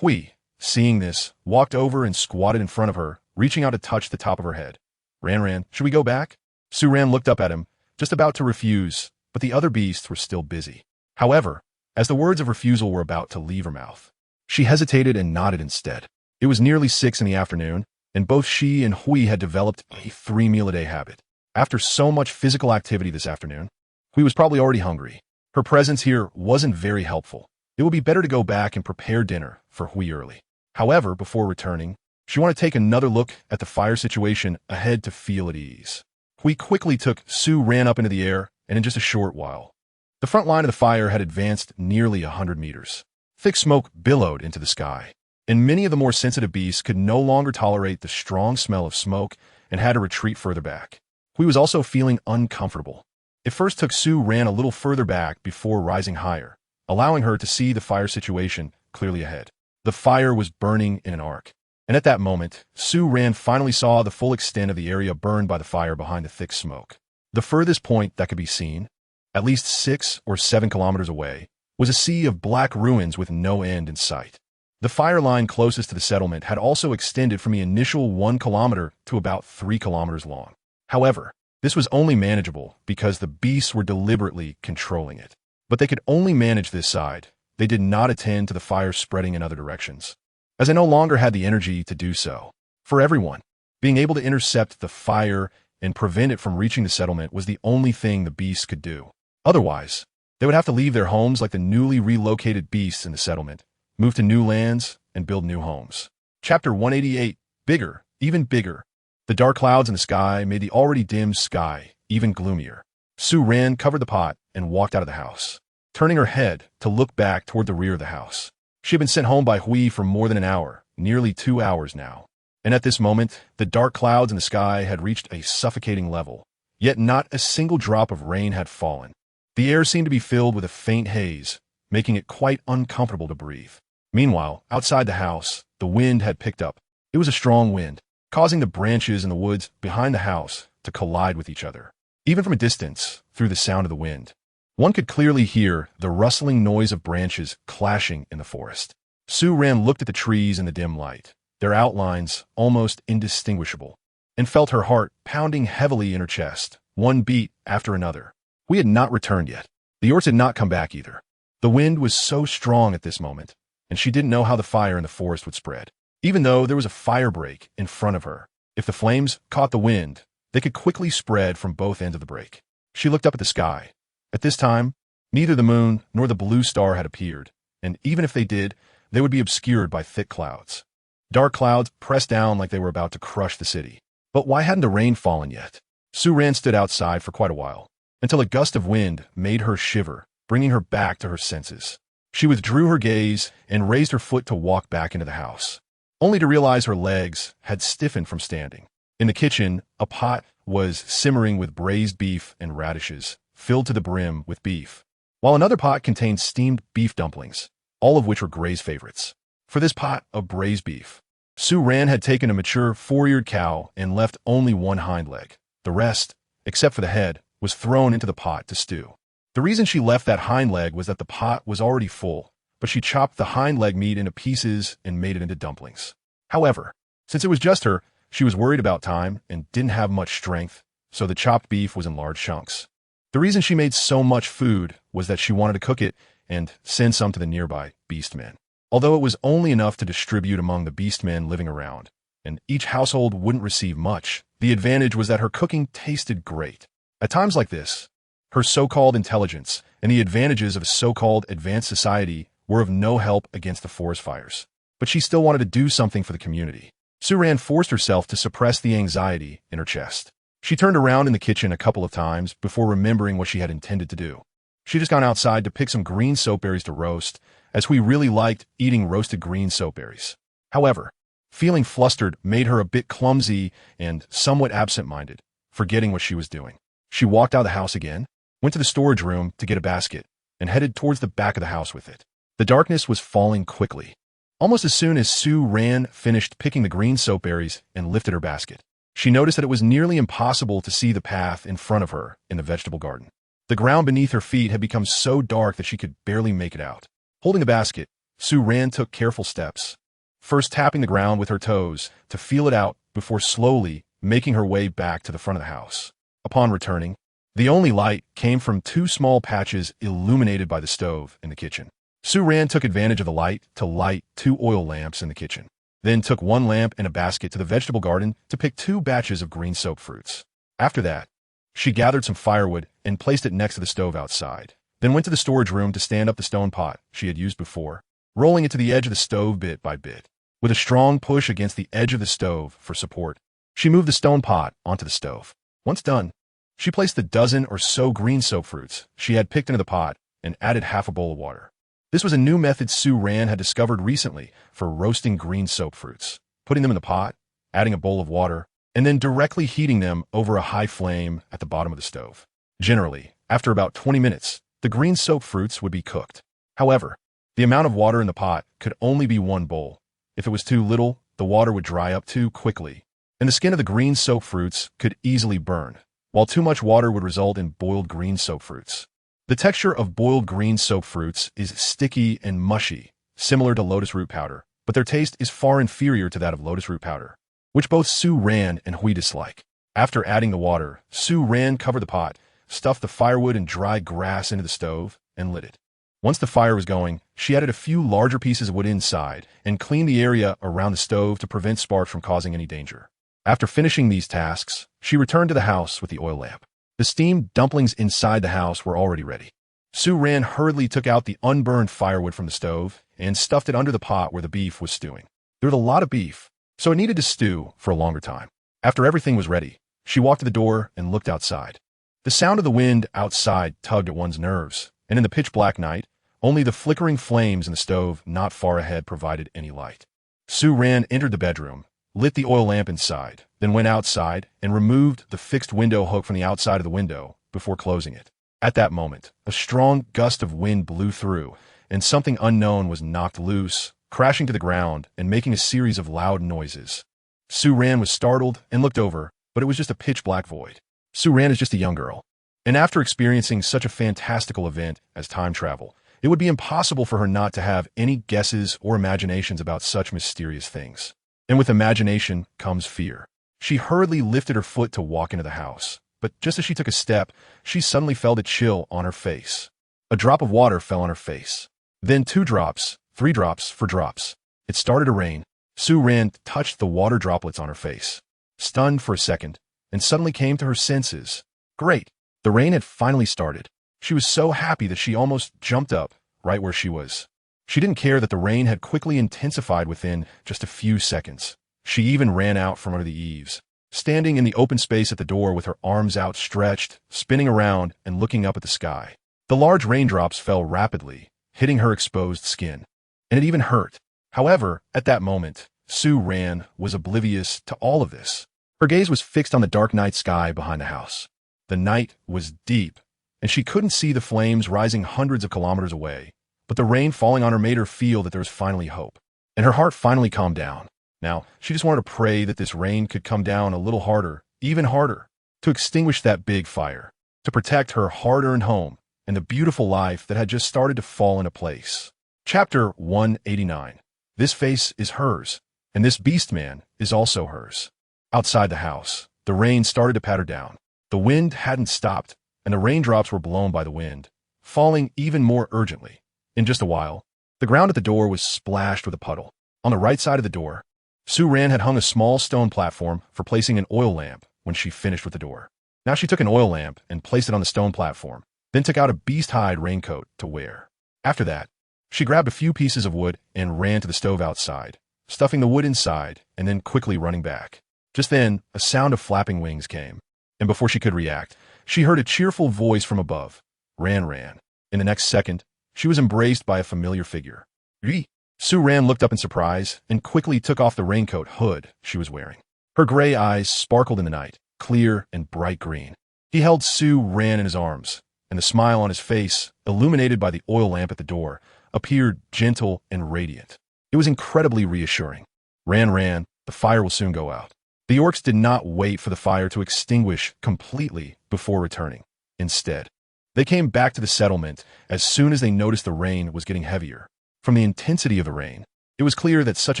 Hui, seeing this, walked over and squatted in front of her, reaching out to touch the top of her head. Ran, should we go back? Su Ran looked up at him, just about to refuse, but the other beasts were still busy. However, as the words of refusal were about to leave her mouth, she hesitated and nodded instead. It was nearly 6 in the afternoon, and both she and Hui had developed a 3-meal-a-day habit. After so much physical activity this afternoon, Hui was probably already hungry. Her presence here wasn't very helpful. It would be better to go back and prepare dinner for Hui early. However, before returning, she wanted to take another look at the fire situation ahead to feel at ease. Hui quickly took Su ran up into the air, and in just a short while, the front line of the fire had advanced nearly 100 meters. Thick smoke billowed into the sky, and many of the more sensitive beasts could no longer tolerate the strong smell of smoke and had to retreat further back. Hui was also feeling uncomfortable. It first took Su ran a little further back before rising higher, allowing her to see the fire situation clearly ahead. The fire was burning in an arc, and at that moment, Su ran finally saw the full extent of the area burned by the fire behind the thick smoke. The furthest point that could be seen, at least 6 or 7 kilometers away, was a sea of black ruins with no end in sight. The fire line closest to the settlement had also extended from the initial 1 kilometer to about 3 kilometers long. However, this was only manageable because the beasts were deliberately controlling it. But they could only manage this side. They did not attend to the fire spreading in other directions, as I no longer had the energy to do so. For everyone, being able to intercept the fire and prevent it from reaching the settlement was the only thing the beasts could do. Otherwise, they would have to leave their homes like the newly relocated beasts in the settlement, move to new lands, and build new homes. Chapter 188, Bigger, Even Bigger. The dark clouds in the sky made the already dim sky even gloomier. Su ran, covered the pot, and walked out of the house, turning her head to look back toward the rear of the house. She had been sent home by Hui for more than an hour, nearly 2 hours now. And at this moment, the dark clouds in the sky had reached a suffocating level, yet not a single drop of rain had fallen. The air seemed to be filled with a faint haze, making it quite uncomfortable to breathe. Meanwhile, outside the house, the wind had picked up. It was a strong wind, causing the branches in the woods behind the house to collide with each other. Even from a distance, through the sound of the wind, one could clearly hear the rustling noise of branches clashing in the forest. Su ran looked at the trees in the dim light, their outlines almost indistinguishable, and felt her heart pounding heavily in her chest, one beat after another. We had not returned yet. The orcs had not come back either. The wind was so strong at this moment, and she didn't know how the fire in the forest would spread. Even though there was a fire break in front of her, if the flames caught the wind, they could quickly spread from both ends of the break. She looked up at the sky. At this time, neither the moon nor the blue star had appeared, and even if they did, they would be obscured by thick clouds. Dark clouds pressed down like they were about to crush the city. But why hadn't the rain fallen yet? Su ran stood outside for quite a while, until a gust of wind made her shiver, bringing her back to her senses. She withdrew her gaze and raised her foot to walk back into the house, only to realize her legs had stiffened from standing. In the kitchen, a pot was simmering with braised beef and radishes, filled to the brim with beef, while another pot contained steamed beef dumplings, all of which were Gray's favorites. For this pot of braised beef, Su ran had taken a mature 4-eared cow and left only one hind leg. The rest, except for the head, was thrown into the pot to stew. The reason she left that hind leg was that the pot was already full, but she chopped the hind leg meat into pieces and made it into dumplings. However, since it was just her, she was worried about time and didn't have much strength, so the chopped beef was in large chunks. The reason she made so much food was that she wanted to cook it and send some to the nearby beastmen. Although it was only enough to distribute among the beastmen living around, and each household wouldn't receive much, the advantage was that her cooking tasted great. At times like this, her so-called intelligence and the advantages of a so-called advanced society were of no help against the forest fires. But she still wanted to do something for the community. Su ran forced herself to suppress the anxiety in her chest. She turned around in the kitchen a couple of times before remembering what she had intended to do. She'd just gone outside to pick some green soapberries to roast, as we really liked eating roasted green soapberries. However, feeling flustered made her a bit clumsy and somewhat absent-minded, forgetting what she was doing. She walked out of the house again, went to the storage room to get a basket, and headed towards the back of the house with it. The darkness was falling quickly. Almost as soon as Su ran finished picking the green soapberries and lifted her basket, she noticed that it was nearly impossible to see the path in front of her in the vegetable garden. The ground beneath her feet had become so dark that she could barely make it out. Holding the basket, Su ran took careful steps, first tapping the ground with her toes to feel it out before slowly making her way back to the front of the house. Upon returning, the only light came from 2 small patches illuminated by the stove in the kitchen. Su ran took advantage of the light to light 2 oil lamps in the kitchen, then took 1 lamp and a basket to the vegetable garden to pick 2 batches of green soap fruits. After that, she gathered some firewood and placed it next to the stove outside, then went to the storage room to stand up the stone pot she had used before, rolling it to the edge of the stove bit by bit. With a strong push against the edge of the stove for support, she moved the stone pot onto the stove. Once done, she placed the dozen or so green soap fruits she had picked into the pot and added half a bowl of water. This was a new method Sue Ran had discovered recently for roasting green soap fruits, putting them in the pot, adding a bowl of water, and then directly heating them over a high flame at the bottom of the stove. Generally, after about 20 minutes, the green soap fruits would be cooked. However, the amount of water in the pot could only be 1 bowl. If it was too little, the water would dry up too quickly, and the skin of the green soap fruits could easily burn, while too much water would result in boiled green soap fruits. The texture of boiled green soap fruits is sticky and mushy, similar to lotus root powder, but their taste is far inferior to that of lotus root powder, which both Sue Ran and Hui dislike. After adding the water, Sue Ran covered the pot, stuffed the firewood and dried grass into the stove, and lit it. Once the fire was going, she added a few larger pieces of wood inside and cleaned the area around the stove to prevent sparks from causing any danger. After finishing these tasks, she returned to the house with the oil lamp. The steamed dumplings inside the house were already ready. Sue Ran hurriedly took out the unburned firewood from the stove and stuffed it under the pot where the beef was stewing. There was a lot of beef, so it needed to stew for a longer time. After everything was ready, she walked to the door and looked outside. The sound of the wind outside tugged at one's nerves, and in the pitch-black night, only the flickering flames in the stove not far ahead provided any light. Sue Ran entered the bedroom, lit the oil lamp inside, then went outside and removed the fixed window hook from the outside of the window before closing it. At that moment, a strong gust of wind blew through, and something unknown was knocked loose, crashing to the ground and making a series of loud noises. Sue Ran was startled and looked over, but it was just a pitch-black void. Sue Ran is just a young girl, and after experiencing such a fantastical event as time travel, it would be impossible for her not to have any guesses or imaginations about such mysterious things. And with imagination comes fear. She hurriedly lifted her foot to walk into the house, but just as she took a step, she suddenly felt a chill on her face. A drop of water fell on her face. Then 2 drops, 3 drops, 4 drops. It started to rain. Sue Ran touched the water droplets on her face, stunned for a second, and suddenly came to her senses. Great! The rain had finally started. She was so happy that she almost jumped up right where she was. She didn't care that the rain had quickly intensified within just a few seconds. She even ran out from under the eaves, standing in the open space at the door with her arms outstretched, spinning around and looking up at the sky. The large raindrops fell rapidly, hitting her exposed skin, and it even hurt. However, at that moment, Sue Ran was oblivious to all of this. Her gaze was fixed on the dark night sky behind the house. The night was deep, and she couldn't see the flames rising hundreds of kilometers away, but the rain falling on her made her feel that there was finally hope, and her heart finally calmed down. Now, she just wanted to pray that this rain could come down a little harder, even harder, to extinguish that big fire, to protect her hard-earned home and the beautiful life that had just started to fall into place. Chapter 189. This face is hers, and this beast man is also hers. Outside the house, the rain started to patter down. The wind hadn't stopped, and the raindrops were blown by the wind, falling even more urgently. In just a while, the ground at the door was splashed with a puddle. On the right side of the door, Sue Ran had hung a small stone platform for placing an oil lamp when she finished with the door. Now she took an oil lamp and placed it on the stone platform, then took out a beast-hide raincoat to wear. After that, she grabbed a few pieces of wood and ran to the stove outside, stuffing the wood inside and then quickly running back. Just then, a sound of flapping wings came, and before she could react, she heard a cheerful voice from above. Ran. In the next second, she was embraced by a familiar figure. Ree! Sue Ran looked up in surprise and quickly took off the raincoat hood she was wearing. Her gray eyes sparkled in the night, clear and bright green. He held Sue Ran in his arms, and the smile on his face, illuminated by the oil lamp at the door, appeared gentle and radiant. It was incredibly reassuring. Ran, the fire will soon go out. The orcs did not wait for the fire to extinguish completely before returning. Instead, they came back to the settlement as soon as they noticed the rain was getting heavier. From the intensity of the rain, it was clear that such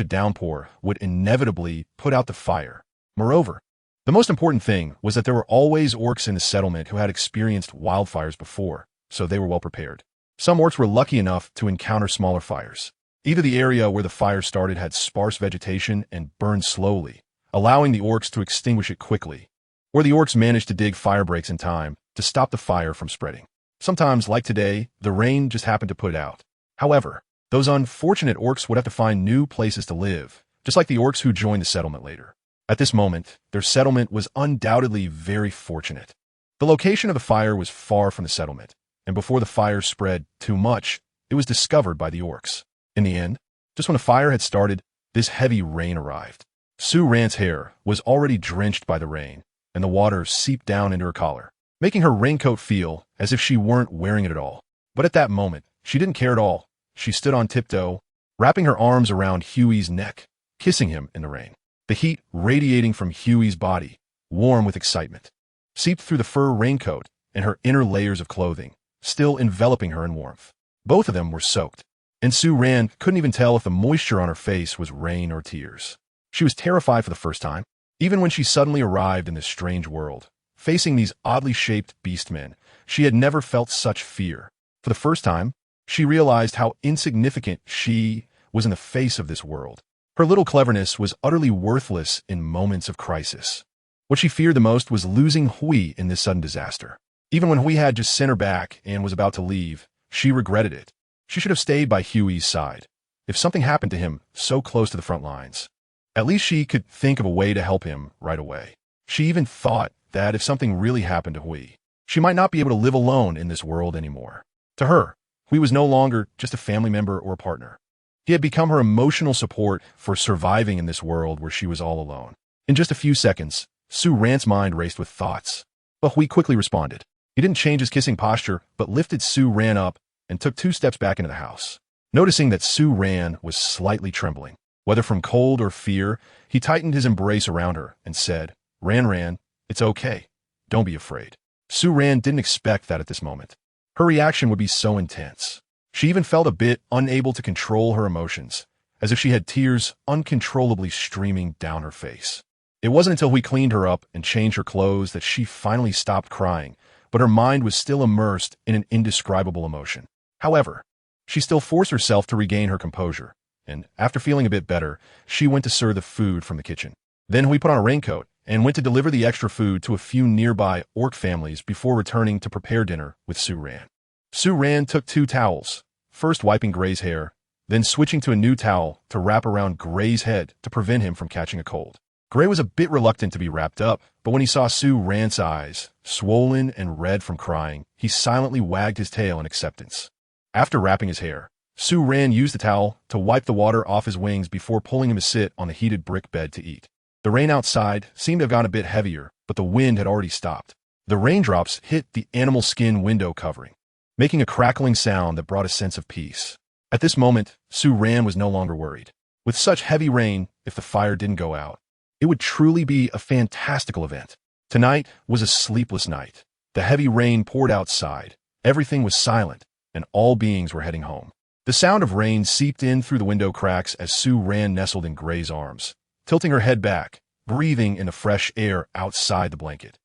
a downpour would inevitably put out the fire. Moreover, the most important thing was that there were always orcs in the settlement who had experienced wildfires before, so they were well prepared. Some orcs were lucky enough to encounter smaller fires. Either the area where the fire started had sparse vegetation and burned slowly, allowing the orcs to extinguish it quickly, or the orcs managed to dig fire breaks in time to stop the fire from spreading. Sometimes, like today, the rain just happened to put out. However, those unfortunate orcs would have to find new places to live, just like the orcs who joined the settlement later. At this moment, their settlement was undoubtedly very fortunate. The location of the fire was far from the settlement, and before the fire spread too much, it was discovered by the orcs. In the end, just when the fire had started, this heavy rain arrived. Sue Rand's hair was already drenched by the rain, and the water seeped down into her collar, making her raincoat feel as if she weren't wearing it at all. But at that moment, she didn't care at all. She stood on tiptoe, wrapping her arms around Huey's neck, kissing him in the rain. The heat radiating from Huey's body, warm with excitement, seeped through the fur raincoat and her inner layers of clothing, still enveloping her in warmth. Both of them were soaked, and Sue Rand couldn't even tell if the moisture on her face was rain or tears. She was terrified for the first time, even when she suddenly arrived in this strange world. Facing these oddly shaped beastmen, she had never felt such fear. For the first time, she realized how insignificant she was in the face of this world. Her little cleverness was utterly worthless in moments of crisis. What she feared the most was losing Hui in this sudden disaster. Even when Hui had just sent her back and was about to leave, she regretted it. She should have stayed by Huey's side. If something happened to him so close to the front lines, at least she could think of a way to help him right away. She even thought that if something really happened to Hui, she might not be able to live alone in this world anymore. To her, Hui was no longer just a family member or a partner. He had become her emotional support for surviving in this world where she was all alone. In just a few seconds, Sue Rand's mind raced with thoughts, but Hui quickly responded. He didn't change his kissing posture, but lifted Sue Rand up and took 2 steps back into the house. Noticing that Sue Rand was slightly trembling, whether from cold or fear, he tightened his embrace around her and said, Rand, it's okay. Don't be afraid. Sue Rand didn't expect that at this moment. Her reaction would be so intense. She even felt a bit unable to control her emotions, as if she had tears uncontrollably streaming down her face. It wasn't until we cleaned her up and changed her clothes that she finally stopped crying, but her mind was still immersed in an indescribable emotion. However, she still forced herself to regain her composure, and after feeling a bit better, she went to serve the food from the kitchen. Then we put on a raincoat and went to deliver the extra food to a few nearby orc families before returning to prepare dinner with Sue Rand. Sue Rand took 2 towels, first wiping Gray's hair, then switching to a new towel to wrap around Gray's head to prevent him from catching a cold. Gray was a bit reluctant to be wrapped up, but when he saw Sue Rand's eyes, swollen and red from crying, he silently wagged his tail in acceptance. After wrapping his hair, Sue Rand used the towel to wipe the water off his wings before pulling him to sit on the heated brick bed to eat. The rain outside seemed to have gone a bit heavier, but the wind had already stopped. The raindrops hit the animal skin window covering, making a crackling sound that brought a sense of peace. At this moment, Sue Rand was no longer worried. With such heavy rain, if the fire didn't go out, it would truly be a fantastical event. Tonight was a sleepless night. The heavy rain poured outside. Everything was silent, and all beings were heading home. The sound of rain seeped in through the window cracks as Sue Rand nestled in Gray's arms, tilting her head back, breathing in the fresh air outside the blanket.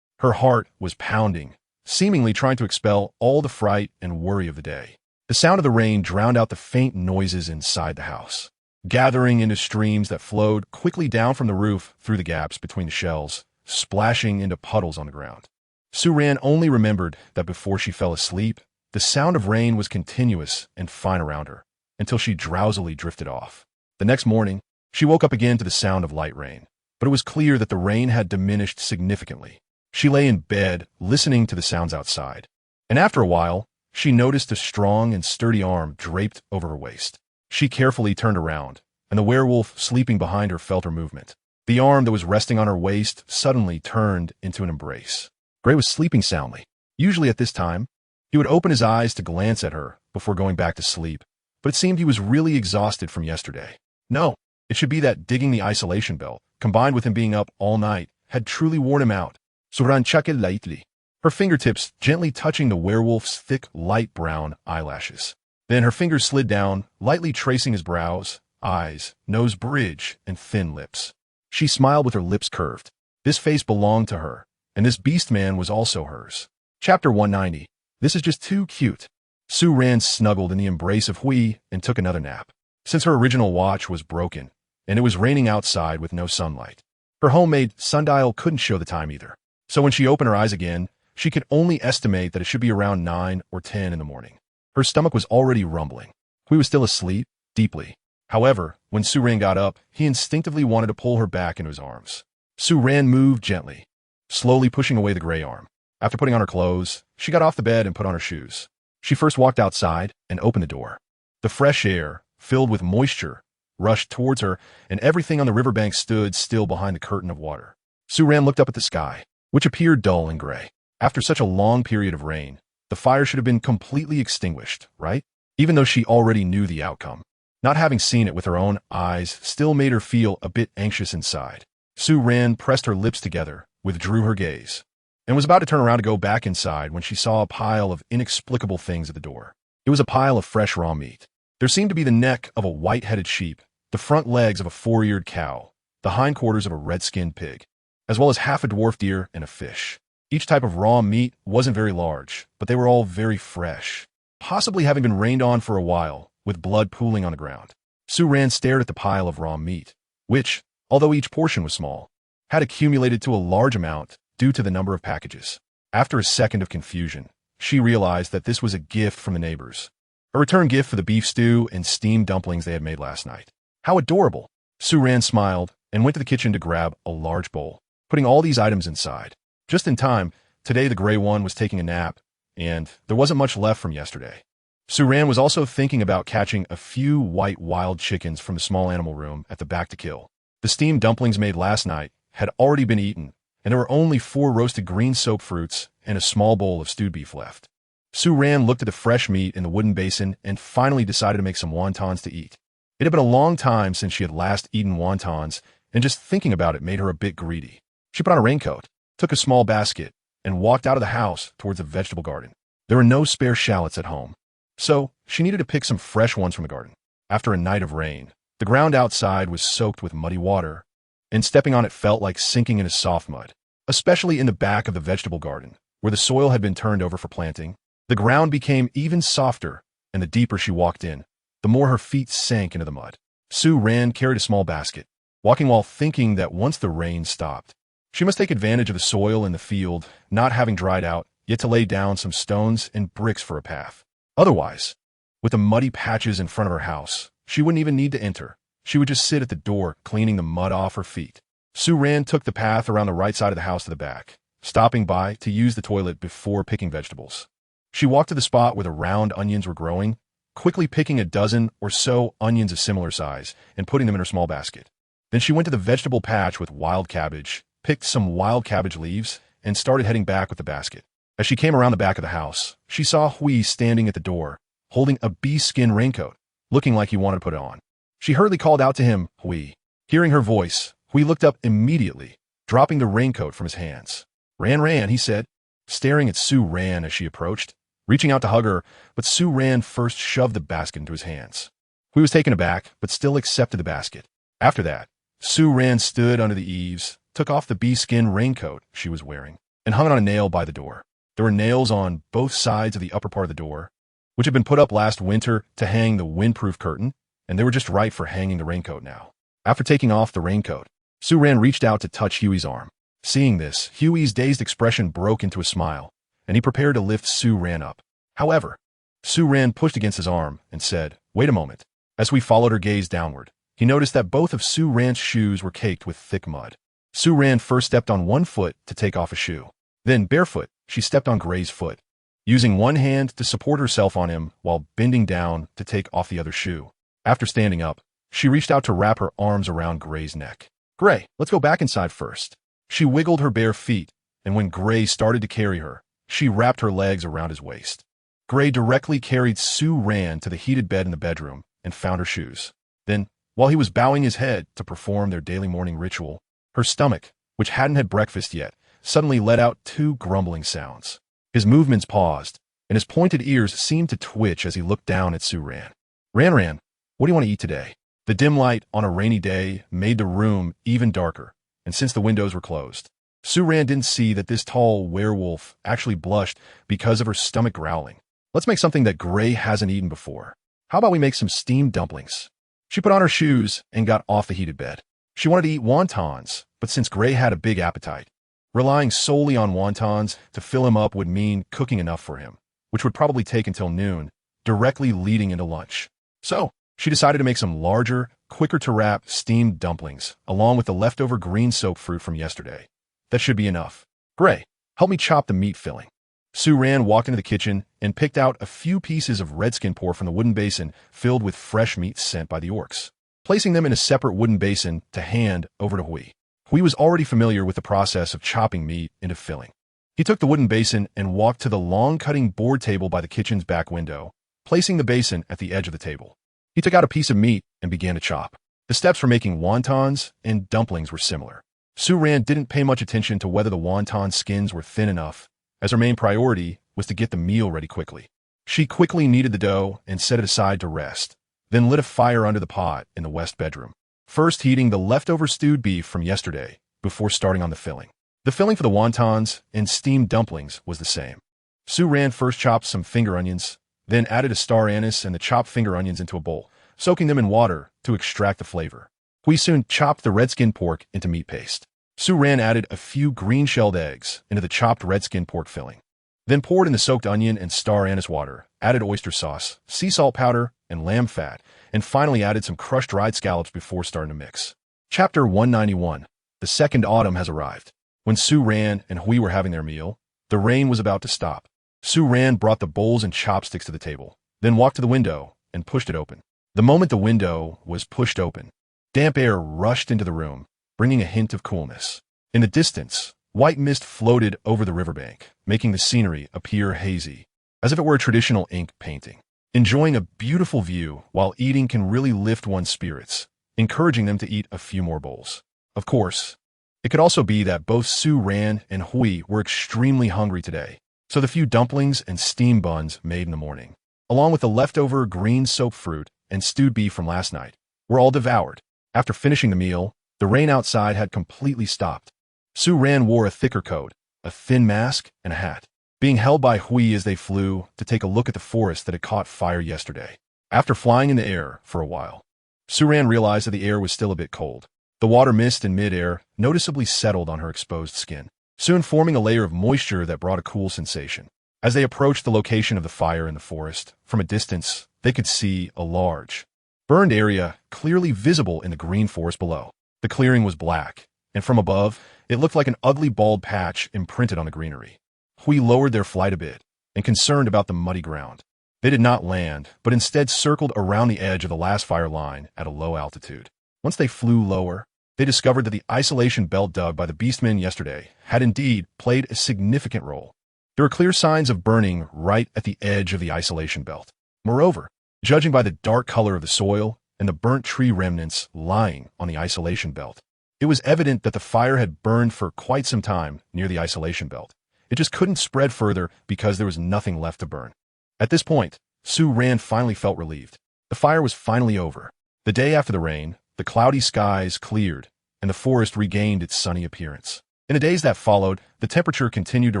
Her heart was pounding, seemingly trying to expel all the fright and worry of the day. The sound of the rain drowned out the faint noises inside the house, gathering into streams that flowed quickly down from the roof through the gaps between the shells, splashing into puddles on the ground. Sue Rand only remembered that before she fell asleep, the sound of rain was continuous and fine around her, until she drowsily drifted off. The next morning, she woke up again to the sound of light rain, but it was clear that the rain had diminished significantly. She lay in bed, listening to the sounds outside, and after a while, she noticed a strong and sturdy arm draped over her waist. She carefully turned around, and the werewolf sleeping behind her felt her movement. The arm that was resting on her waist suddenly turned into an embrace. Gray was sleeping soundly. Usually at this time, he would open his eyes to glance at her before going back to sleep, but it seemed he was really exhausted from yesterday. No, it should be that digging the isolation belt, combined with him being up all night, had truly worn him out. Soranchake lightly, her fingertips gently touching the werewolf's thick, light brown eyelashes. Then her fingers slid down, lightly tracing his brows, eyes, nose bridge, and thin lips. She smiled with her lips curved. This face belonged to her, and this beast man was also hers. Chapter 190. This is just too cute. Sue Rand snuggled in the embrace of Hui and took another nap. Since her original watch was broken, and it was raining outside with no sunlight, her homemade sundial couldn't show the time either. So when she opened her eyes again, She could only estimate that it should be around 9 or 10 in the morning. Her stomach was already rumbling. Hui was still asleep, deeply. However, when Su-ran got up, he instinctively wanted to pull her back into his arms. Su-ran moved gently, slowly pushing away the gray arm. After putting on her clothes, she got off the bed and put on her shoes. She first walked outside and opened the door. The fresh air, filled with moisture, rushed towards her, and everything on the riverbank stood still behind the curtain of water. Su-ran looked up at the sky, which appeared dull and gray. After such a long period of rain, the fire should have been completely extinguished, right? Even though she already knew the outcome. Not having seen it with her own eyes still made her feel a bit anxious inside. Su-ran pressed her lips together, withdrew her gaze, and was about to turn around to go back inside when she saw a pile of inexplicable things at the door. It was a pile of fresh raw meat. There seemed to be the neck of a white-headed sheep, the front legs of a four-eared cow, the hindquarters of a red-skinned pig, as well as half a dwarf deer and a fish. Each type of raw meat wasn't very large, but they were all very fresh, possibly having been rained on for a while, with blood pooling on the ground. Su-ran stared at the pile of raw meat, which, although each portion was small, had accumulated to a large amount due to the number of packages. After a second of confusion, she realized that this was a gift from the neighbors. A return gift for the beef stew and steamed dumplings they had made last night. How adorable! Su-ran smiled and went to the kitchen to grab a large bowl, putting all these items inside. Just in time, today the gray one was taking a nap, and there wasn't much left from yesterday. Su-ran was also thinking about catching a few white wild chickens from the small animal room at the back to kill. The steamed dumplings made last night had already been eaten, and there were only 4 roasted green soap fruits and a small bowl of stewed beef left. Su-ran looked at the fresh meat in the wooden basin and finally decided to make some wontons to eat. It had been a long time since she had last eaten wontons, and just thinking about it made her a bit greedy. She put on a raincoat, took a small basket, and walked out of the house towards the vegetable garden. There were no spare shallots at home, so she needed to pick some fresh ones from the garden. After a night of rain, the ground outside was soaked with muddy water, and stepping on it felt like sinking into soft mud, especially in the back of the vegetable garden, where the soil had been turned over for planting. The ground became even softer, and the deeper she walked in, the more her feet sank into the mud. Su-ran carried a small basket, walking while thinking that once the rain stopped, she must take advantage of the soil in the field, not having dried out, yet to lay down some stones and bricks for a path. Otherwise, with the muddy patches in front of her house, she wouldn't even need to enter. She would just sit at the door, cleaning the mud off her feet. Su-ran took the path around the right side of the house to the back, stopping by to use the toilet before picking vegetables. She walked to the spot where the round onions were growing, quickly picking a dozen or so onions of similar size and putting them in her small basket. Then she went to the vegetable patch with wild cabbage, picked some wild cabbage leaves, and started heading back with the basket. As she came around the back of the house, she saw Hui standing at the door, holding a bee-skin raincoat, looking like he wanted to put it on. She hurriedly called out to him, "Hui." Hearing her voice, Hui looked up immediately, dropping the raincoat from his hands. "Ran," he said, staring at Su-ran as she approached, reaching out to hug her, but Su-ran first shoved the basket into his hands. Hui was taken aback, but still accepted the basket. After that, Su-ran stood under the eaves, took off the bee-skin raincoat she was wearing, and hung it on a nail by the door. There were nails on both sides of the upper part of the door, which had been put up last winter to hang the windproof curtain, and they were just right for hanging the raincoat now. After taking off the raincoat, Su-ran reached out to touch Huey's arm. Seeing this, Huey's dazed expression broke into a smile, and he prepared to lift Su-ran up. However, Su-ran pushed against his arm and said, "Wait a moment." As we followed her gaze downward, he noticed that both of Su-ran's shoes were caked with thick mud. Su-ran first stepped on one foot to take off a shoe. Then, barefoot, she stepped on Gray's foot, using one hand to support herself on him while bending down to take off the other shoe. After standing up, she reached out to wrap her arms around Gray's neck. "Gray, let's go back inside first." She wiggled her bare feet, and when Gray started to carry her, she wrapped her legs around his waist. Gray directly carried Su-ran to the heated bed in the bedroom and found her shoes. Then, while he was bowing his head to perform their daily morning ritual, her stomach, which hadn't had breakfast yet, suddenly let out 2 grumbling sounds. His movements paused, and his pointed ears seemed to twitch as he looked down at Su-ran. "Ran, what do you want to eat today?" The dim light on a rainy day made the room even darker, and since the windows were closed, Su-ran didn't see that this tall werewolf actually blushed because of her stomach growling. "Let's make something that Gray hasn't eaten before. How about we make some steamed dumplings?" She put on her shoes and got off the heated bed. She wanted to eat wontons, but since Gray had a big appetite, Relying solely on wontons to fill him up would mean cooking enough for him, which would probably take until noon, directly leading into lunch. So, she decided to make some larger, quicker-to-wrap steamed dumplings, along with the leftover green soaked fruit from yesterday. That should be enough. Gray, help me chop the meat filling. Sue Ran walked into the kitchen and picked out a few pieces of redskin pork from the wooden basin filled with fresh meat sent by the orcs, placing them in a separate wooden basin to hand over to Hui. Hui was already familiar with the process of chopping meat into filling. He took the wooden basin and walked to the long cutting board table by the kitchen's back window, placing the basin at the edge of the table. He took out a piece of meat and began to chop. The steps for making wontons and dumplings were similar. Sue Ran didn't pay much attention to whether the wonton skins were thin enough, as her main priority was to get the meal ready quickly. She quickly kneaded the dough and set it aside to rest, then lit a fire under the pot in the west bedroom, first heating the leftover stewed beef from yesterday before starting on the filling. The filling for the wontons and steamed dumplings was the same. Sue Ran first chopped some finger onions, then added a star anise and the chopped finger onions into a bowl, soaking them in water to extract the flavor. Hui soon chopped the redskin pork into meat paste. Sue Ran added a few green-shelled eggs into the chopped redskin pork filling, then poured in the soaked onion and star anise water, added oyster sauce, sea salt powder, and lamb fat, and finally added some crushed dried scallops before starting to mix. Chapter 191. The second autumn has arrived. When Sue Ran and Hui were having their meal, the rain was about to stop. Sue Ran brought the bowls and chopsticks to the table, then walked to the window and pushed it open. The moment the window was pushed open, damp air rushed into the room, bringing a hint of coolness. In the distance, white mist floated over the riverbank, making the scenery appear hazy, as if it were a traditional ink painting. Enjoying a beautiful view while eating can really lift one's spirits, encouraging them to eat a few more bowls. Of course, it could also be that both Sue Ran and Hui were extremely hungry today, so the few dumplings and steam buns made in the morning, along with the leftover green soaked fruit and stewed beef from last night, were all devoured. After finishing the meal, the rain outside had completely stopped. Sue Ran wore a thicker coat, a thin mask, and a hat, being held by Hui as they flew to take a look at the forest that had caught fire yesterday. After flying in the air for a while, Sue Ran realized that the air was still a bit cold. The water mist in mid-air noticeably settled on her exposed skin, soon forming a layer of moisture that brought a cool sensation. As they approached the location of the fire in the forest, from a distance, they could see a large, burned area clearly visible in the green forest below. The clearing was black, and from above, it looked like an ugly bald patch imprinted on the greenery. Hui lowered their flight a bit, and concerned about the muddy ground. They did not land, but instead circled around the edge of the last fire line at a low altitude. Once they flew lower, they discovered that the isolation belt dug by the beastmen yesterday had indeed played a significant role. There were clear signs of burning right at the edge of the isolation belt. Moreover, judging by the dark color of the soil and the burnt tree remnants lying on the isolation belt, it was evident that the fire had burned for quite some time near the isolation belt. It just couldn't spread further because there was nothing left to burn. At this point, Sue Ran finally felt relieved. The fire was finally over. The day after the rain, the cloudy skies cleared, and the forest regained its sunny appearance. In the days that followed, the temperature continued to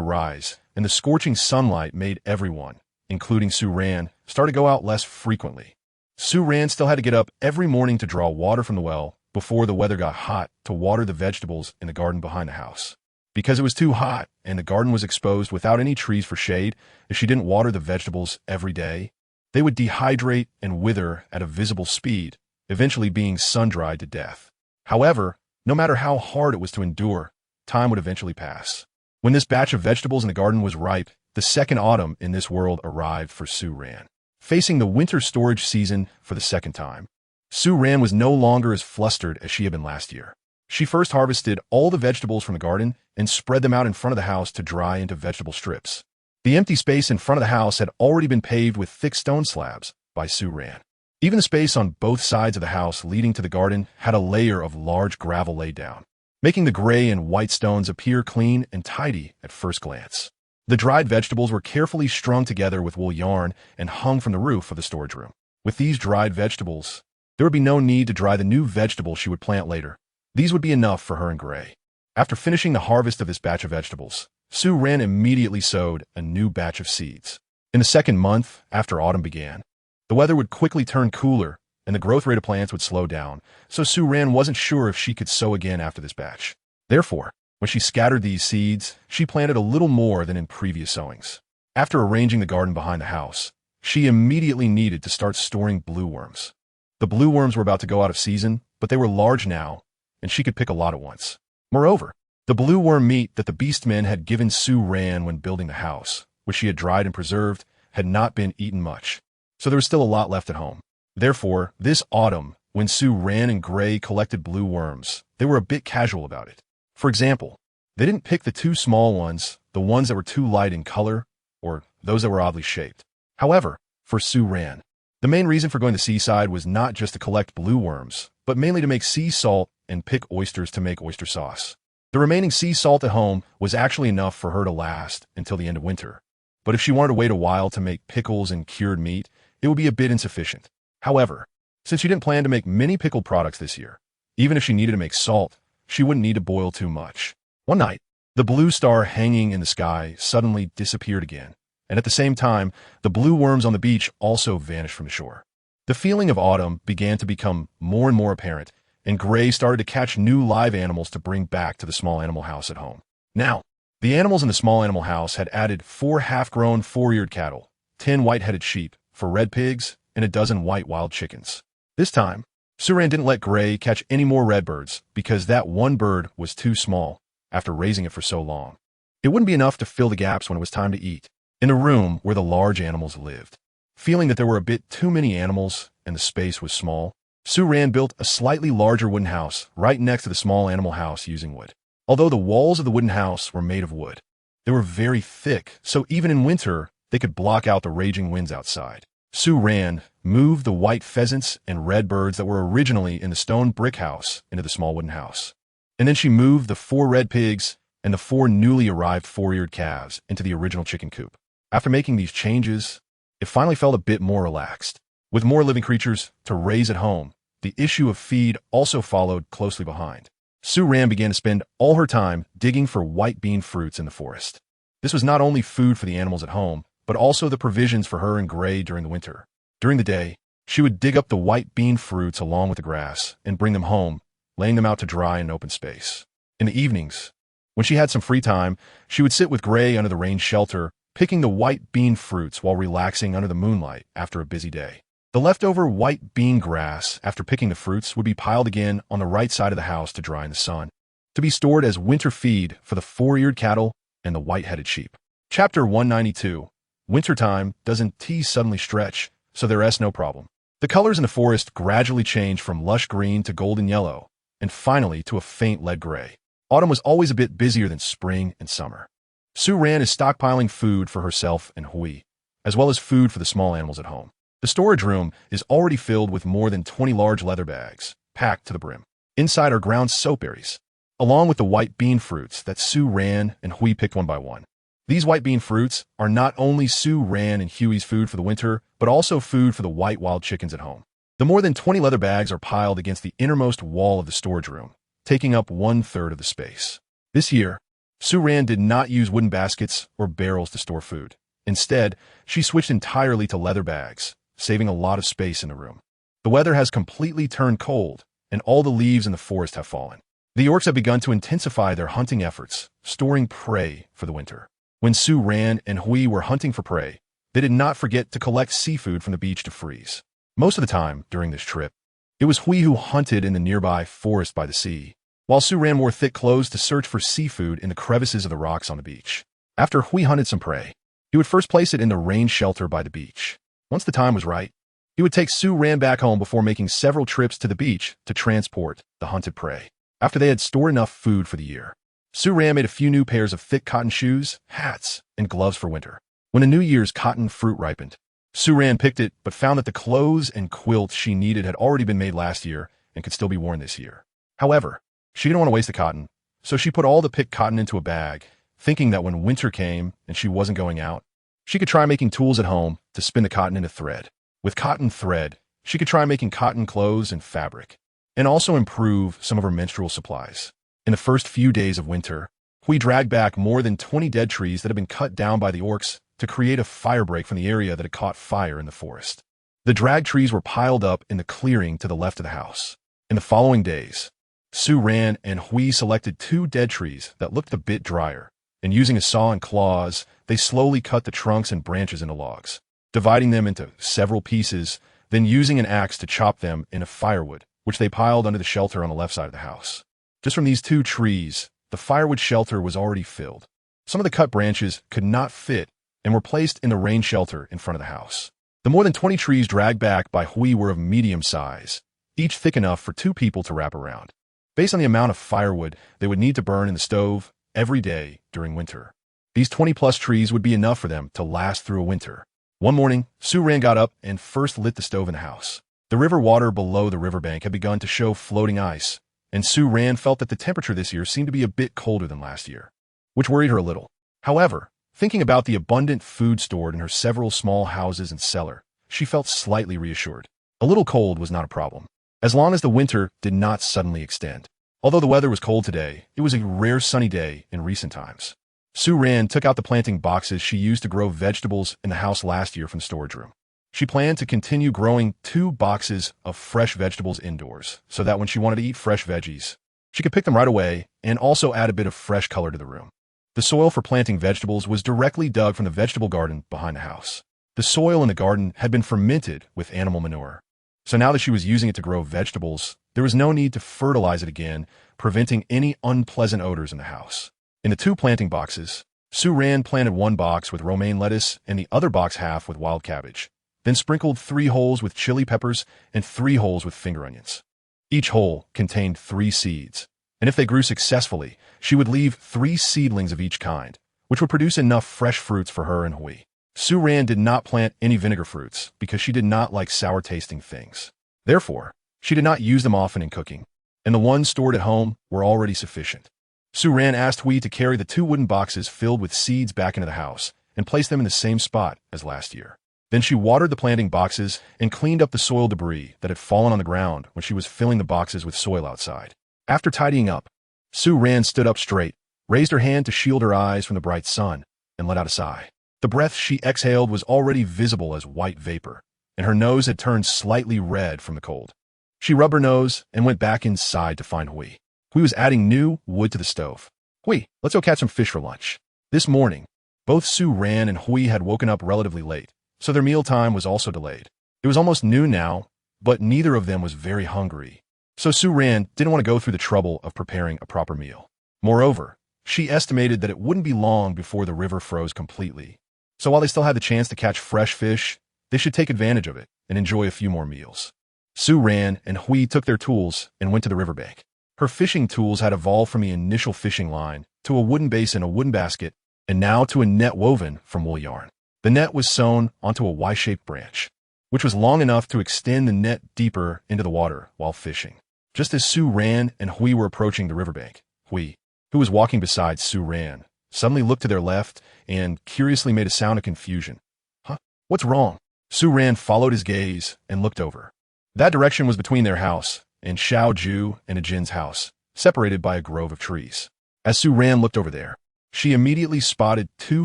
rise, and the scorching sunlight made everyone, including Sue Ran, start to go out less frequently. Sue Ran still had to get up every morning to draw water from the well before the weather got hot to water the vegetables in the garden behind the house. Because it was too hot and the garden was exposed without any trees for shade, if she didn't water the vegetables every day, they would dehydrate and wither at a visible speed, eventually being sun-dried to death. However, no matter how hard it was to endure, time would eventually pass. When this batch of vegetables in the garden was ripe, the second autumn in this world arrived for Sue Ran. Facing the winter storage season for the second time, Sue Ran was no longer as flustered as she had been last year. She first harvested all the vegetables from the garden and spread them out in front of the house to dry into vegetable strips. The empty space in front of the house had already been paved with thick stone slabs by Sue Ran. Even the space on both sides of the house leading to the garden had a layer of large gravel laid down, making the gray and white stones appear clean and tidy at first glance. The dried vegetables were carefully strung together with wool yarn and hung from the roof of the storage room. With these dried vegetables, there would be no need to dry the new vegetables she would plant later. These would be enough for her and Gray. After finishing the harvest of this batch of vegetables, Sue Ran immediately sowed a new batch of seeds. In the second month after autumn began, the weather would quickly turn cooler and the growth rate of plants would slow down, so Sue Ran wasn't sure if she could sow again after this batch. Therefore, When she scattered these seeds, she planted a little more than in previous sowings. After arranging the garden behind the house, she immediately needed to start storing blue worms. The blue worms were about to go out of season, but they were large now, and she could pick a lot at once. Moreover, the blue worm meat that the beastmen had given Sue Ran when building the house, which she had dried and preserved, had not been eaten much, so there was still a lot left at home. Therefore, this autumn, when Sue Ran and Gray collected blue worms, they were a bit casual about it. For example, they didn't pick the too small ones, the ones that were too light in color, or those that were oddly shaped. However, for Sue Ran, the main reason for going to the seaside was not just to collect blue worms, but mainly to make sea salt and pick oysters to make oyster sauce. The remaining sea salt at home was actually enough for her to last until the end of winter. But if she wanted to wait a while to make pickles and cured meat, it would be a bit insufficient. However, since she didn't plan to make many pickled products this year, even if she needed to make salt, she wouldn't need to boil too much. One night, the blue star hanging in the sky suddenly disappeared again, and at the same time, the blue worms on the beach also vanished from the shore. The feeling of autumn began to become more and more apparent, and Gray started to catch new live animals to bring back to the small animal house at home. Now, the animals in the small animal house had added 4 half-grown 4-eared cattle, 10 white-headed sheep, 4 red pigs, and a dozen white wild chickens. This time, Sue Ran didn't let Gray catch any more redbirds because that one bird was too small after raising it for so long. It wouldn't be enough to fill the gaps when it was time to eat, in the room where the large animals lived. Feeling that there were a bit too many animals and the space was small, Sue Ran built a slightly larger wooden house right next to the small animal house using wood. Although the walls of the wooden house were made of wood, they were very thick, so even in winter, they could block out the raging winds outside. Sue Ran moved the white pheasants and red birds that were originally in the stone brick house into the small wooden house. And then she moved the 4 red pigs and the 4 newly arrived 4-eared calves into the original chicken coop. After making these changes, it finally felt a bit more relaxed. With more living creatures to raise at home, the issue of feed also followed closely behind. Sue Ran began to spend all her time digging for white bean fruits in the forest. This was not only food for the animals at home, but also the provisions for her and Gray during the winter. During the day, she would dig up the white bean fruits along with the grass and bring them home, laying them out to dry in an open space. In the evenings, when she had some free time, she would sit with Gray under the rain shelter, picking the white bean fruits while relaxing under the moonlight after a busy day. The leftover white bean grass after picking the fruits would be piled again on the right side of the house to dry in the sun, to be stored as winter feed for the 4-eared cattle and the white-headed sheep. Chapter 192. Wintertime doesn't tea suddenly stretch, so there is no problem. The colors in the forest gradually change from lush green to golden yellow, and finally to a faint lead gray. Autumn was always a bit busier than spring and summer. Sue Ran is stockpiling food for herself and Hui, as well as food for the small animals at home. The storage room is already filled with more than 20 large leather bags, packed to the brim. Inside are ground soapberries, along with the white bean fruits that Sue Ran and Hui picked one by one. These white bean fruits are not only Sue Ran and Huey's food for the winter, but also food for the white wild chickens at home. The more than 20 leather bags are piled against the innermost wall of the storage room, taking up 1/3 of the space. This year, Sue Ran did not use wooden baskets or barrels to store food. Instead, she switched entirely to leather bags, saving a lot of space in the room. The weather has completely turned cold, and all the leaves in the forest have fallen. The orcs have begun to intensify their hunting efforts, storing prey for the winter. When Sue Ran and Hui were hunting for prey, they did not forget to collect seafood from the beach to freeze. Most of the time during this trip, it was Hui who hunted in the nearby forest by the sea, while Sue Ran wore thick clothes to search for seafood in the crevices of the rocks on the beach. After Hui hunted some prey, he would first place it in the rain shelter by the beach. Once the time was right, he would take Sue Ran back home before making several trips to the beach to transport the hunted prey. After they had stored enough food for the year, Sue Ran made a few new pairs of thick cotton shoes, hats, and gloves for winter. When the New Year's cotton fruit ripened, Sue Ran picked it but found that the clothes and quilt she needed had already been made last year and could still be worn this year. However, she didn't want to waste the cotton, so she put all the picked cotton into a bag, thinking that when winter came and she wasn't going out, she could try making tools at home to spin the cotton into thread. With cotton thread, she could try making cotton clothes and fabric, and also improve some of her menstrual supplies. In the first few days of winter, Hui dragged back more than 20 dead trees that had been cut down by the orcs to create a fire break from the area that had caught fire in the forest. The dragged trees were piled up in the clearing to the left of the house. In the following days, Sue ran, and Hui selected 2 dead trees that looked a bit drier, and using a saw and claws, they slowly cut the trunks and branches into logs, dividing them into several pieces, then using an axe to chop them into firewood, which they piled under the shelter on the left side of the house. Just from these 2 trees, the firewood shelter was already filled. Some of the cut branches could not fit and were placed in the rain shelter in front of the house. The more than 20 trees dragged back by Hui were of medium size, each thick enough for 2 people to wrap around, based on the amount of firewood they would need to burn in the stove every day during winter. These 20-plus trees would be enough for them to last through a winter. One morning, Sue Ran got up and first lit the stove in the house. The river water below the riverbank had begun to show floating ice, and Sue Ran felt that the temperature this year seemed to be a bit colder than last year, which worried her a little. However, thinking about the abundant food stored in her several small houses and cellar, she felt slightly reassured. A little cold was not a problem, as long as the winter did not suddenly extend. Although the weather was cold today, it was a rare sunny day in recent times. Sue Ran took out the planting boxes she used to grow vegetables in the house last year from the storage room. She planned to continue growing 2 boxes of fresh vegetables indoors, so that when she wanted to eat fresh veggies, she could pick them right away and also add a bit of fresh color to the room. The soil for planting vegetables was directly dug from the vegetable garden behind the house. The soil in the garden had been fermented with animal manure, so now that she was using it to grow vegetables, there was no need to fertilize it again, preventing any unpleasant odors in the house. In the 2 planting boxes, Sue Ran planted 1 box with romaine lettuce and the other box half with wild cabbage, then sprinkled 3 holes with chili peppers and 3 holes with finger onions. Each hole contained 3 seeds, and if they grew successfully, she would leave 3 seedlings of each kind, which would produce enough fresh fruits for her and Hui. Sue Ran did not plant any vinegar fruits because she did not like sour-tasting things. Therefore, she did not use them often in cooking, and the ones stored at home were already sufficient. Sue Ran asked Hui to carry the 2 wooden boxes filled with seeds back into the house and place them in the same spot as last year. Then she watered the planting boxes and cleaned up the soil debris that had fallen on the ground when she was filling the boxes with soil outside. After tidying up, Sue Ran stood up straight, raised her hand to shield her eyes from the bright sun, and let out a sigh. The breath she exhaled was already visible as white vapor, and her nose had turned slightly red from the cold. She rubbed her nose and went back inside to find Hui. Hui was adding new wood to the stove. Hui, let's go catch some fish for lunch. This morning, both Sue Ran and Hui had woken up relatively late, so their mealtime was also delayed. It was almost noon now, but neither of them was very hungry, so Sue Ran didn't want to go through the trouble of preparing a proper meal. Moreover, she estimated that it wouldn't be long before the river froze completely, so while they still had the chance to catch fresh fish, they should take advantage of it and enjoy a few more meals. Sue Ran and Hui took their tools and went to the riverbank. Her fishing tools had evolved from the initial fishing line to a wooden base and a wooden basket, and now to a net woven from wool yarn. The net was sewn onto a Y-shaped branch, which was long enough to extend the net deeper into the water while fishing. Just as Sue Ran and Hui were approaching the riverbank, Hui, who was walking beside Sue Ran, suddenly looked to their left and curiously made a sound of confusion. Huh? What's wrong? Sue Ran followed his gaze and looked over. That direction was between their house and Xiao Ju and Ajin's house, separated by a grove of trees. As Sue Ran looked over there, she immediately spotted 2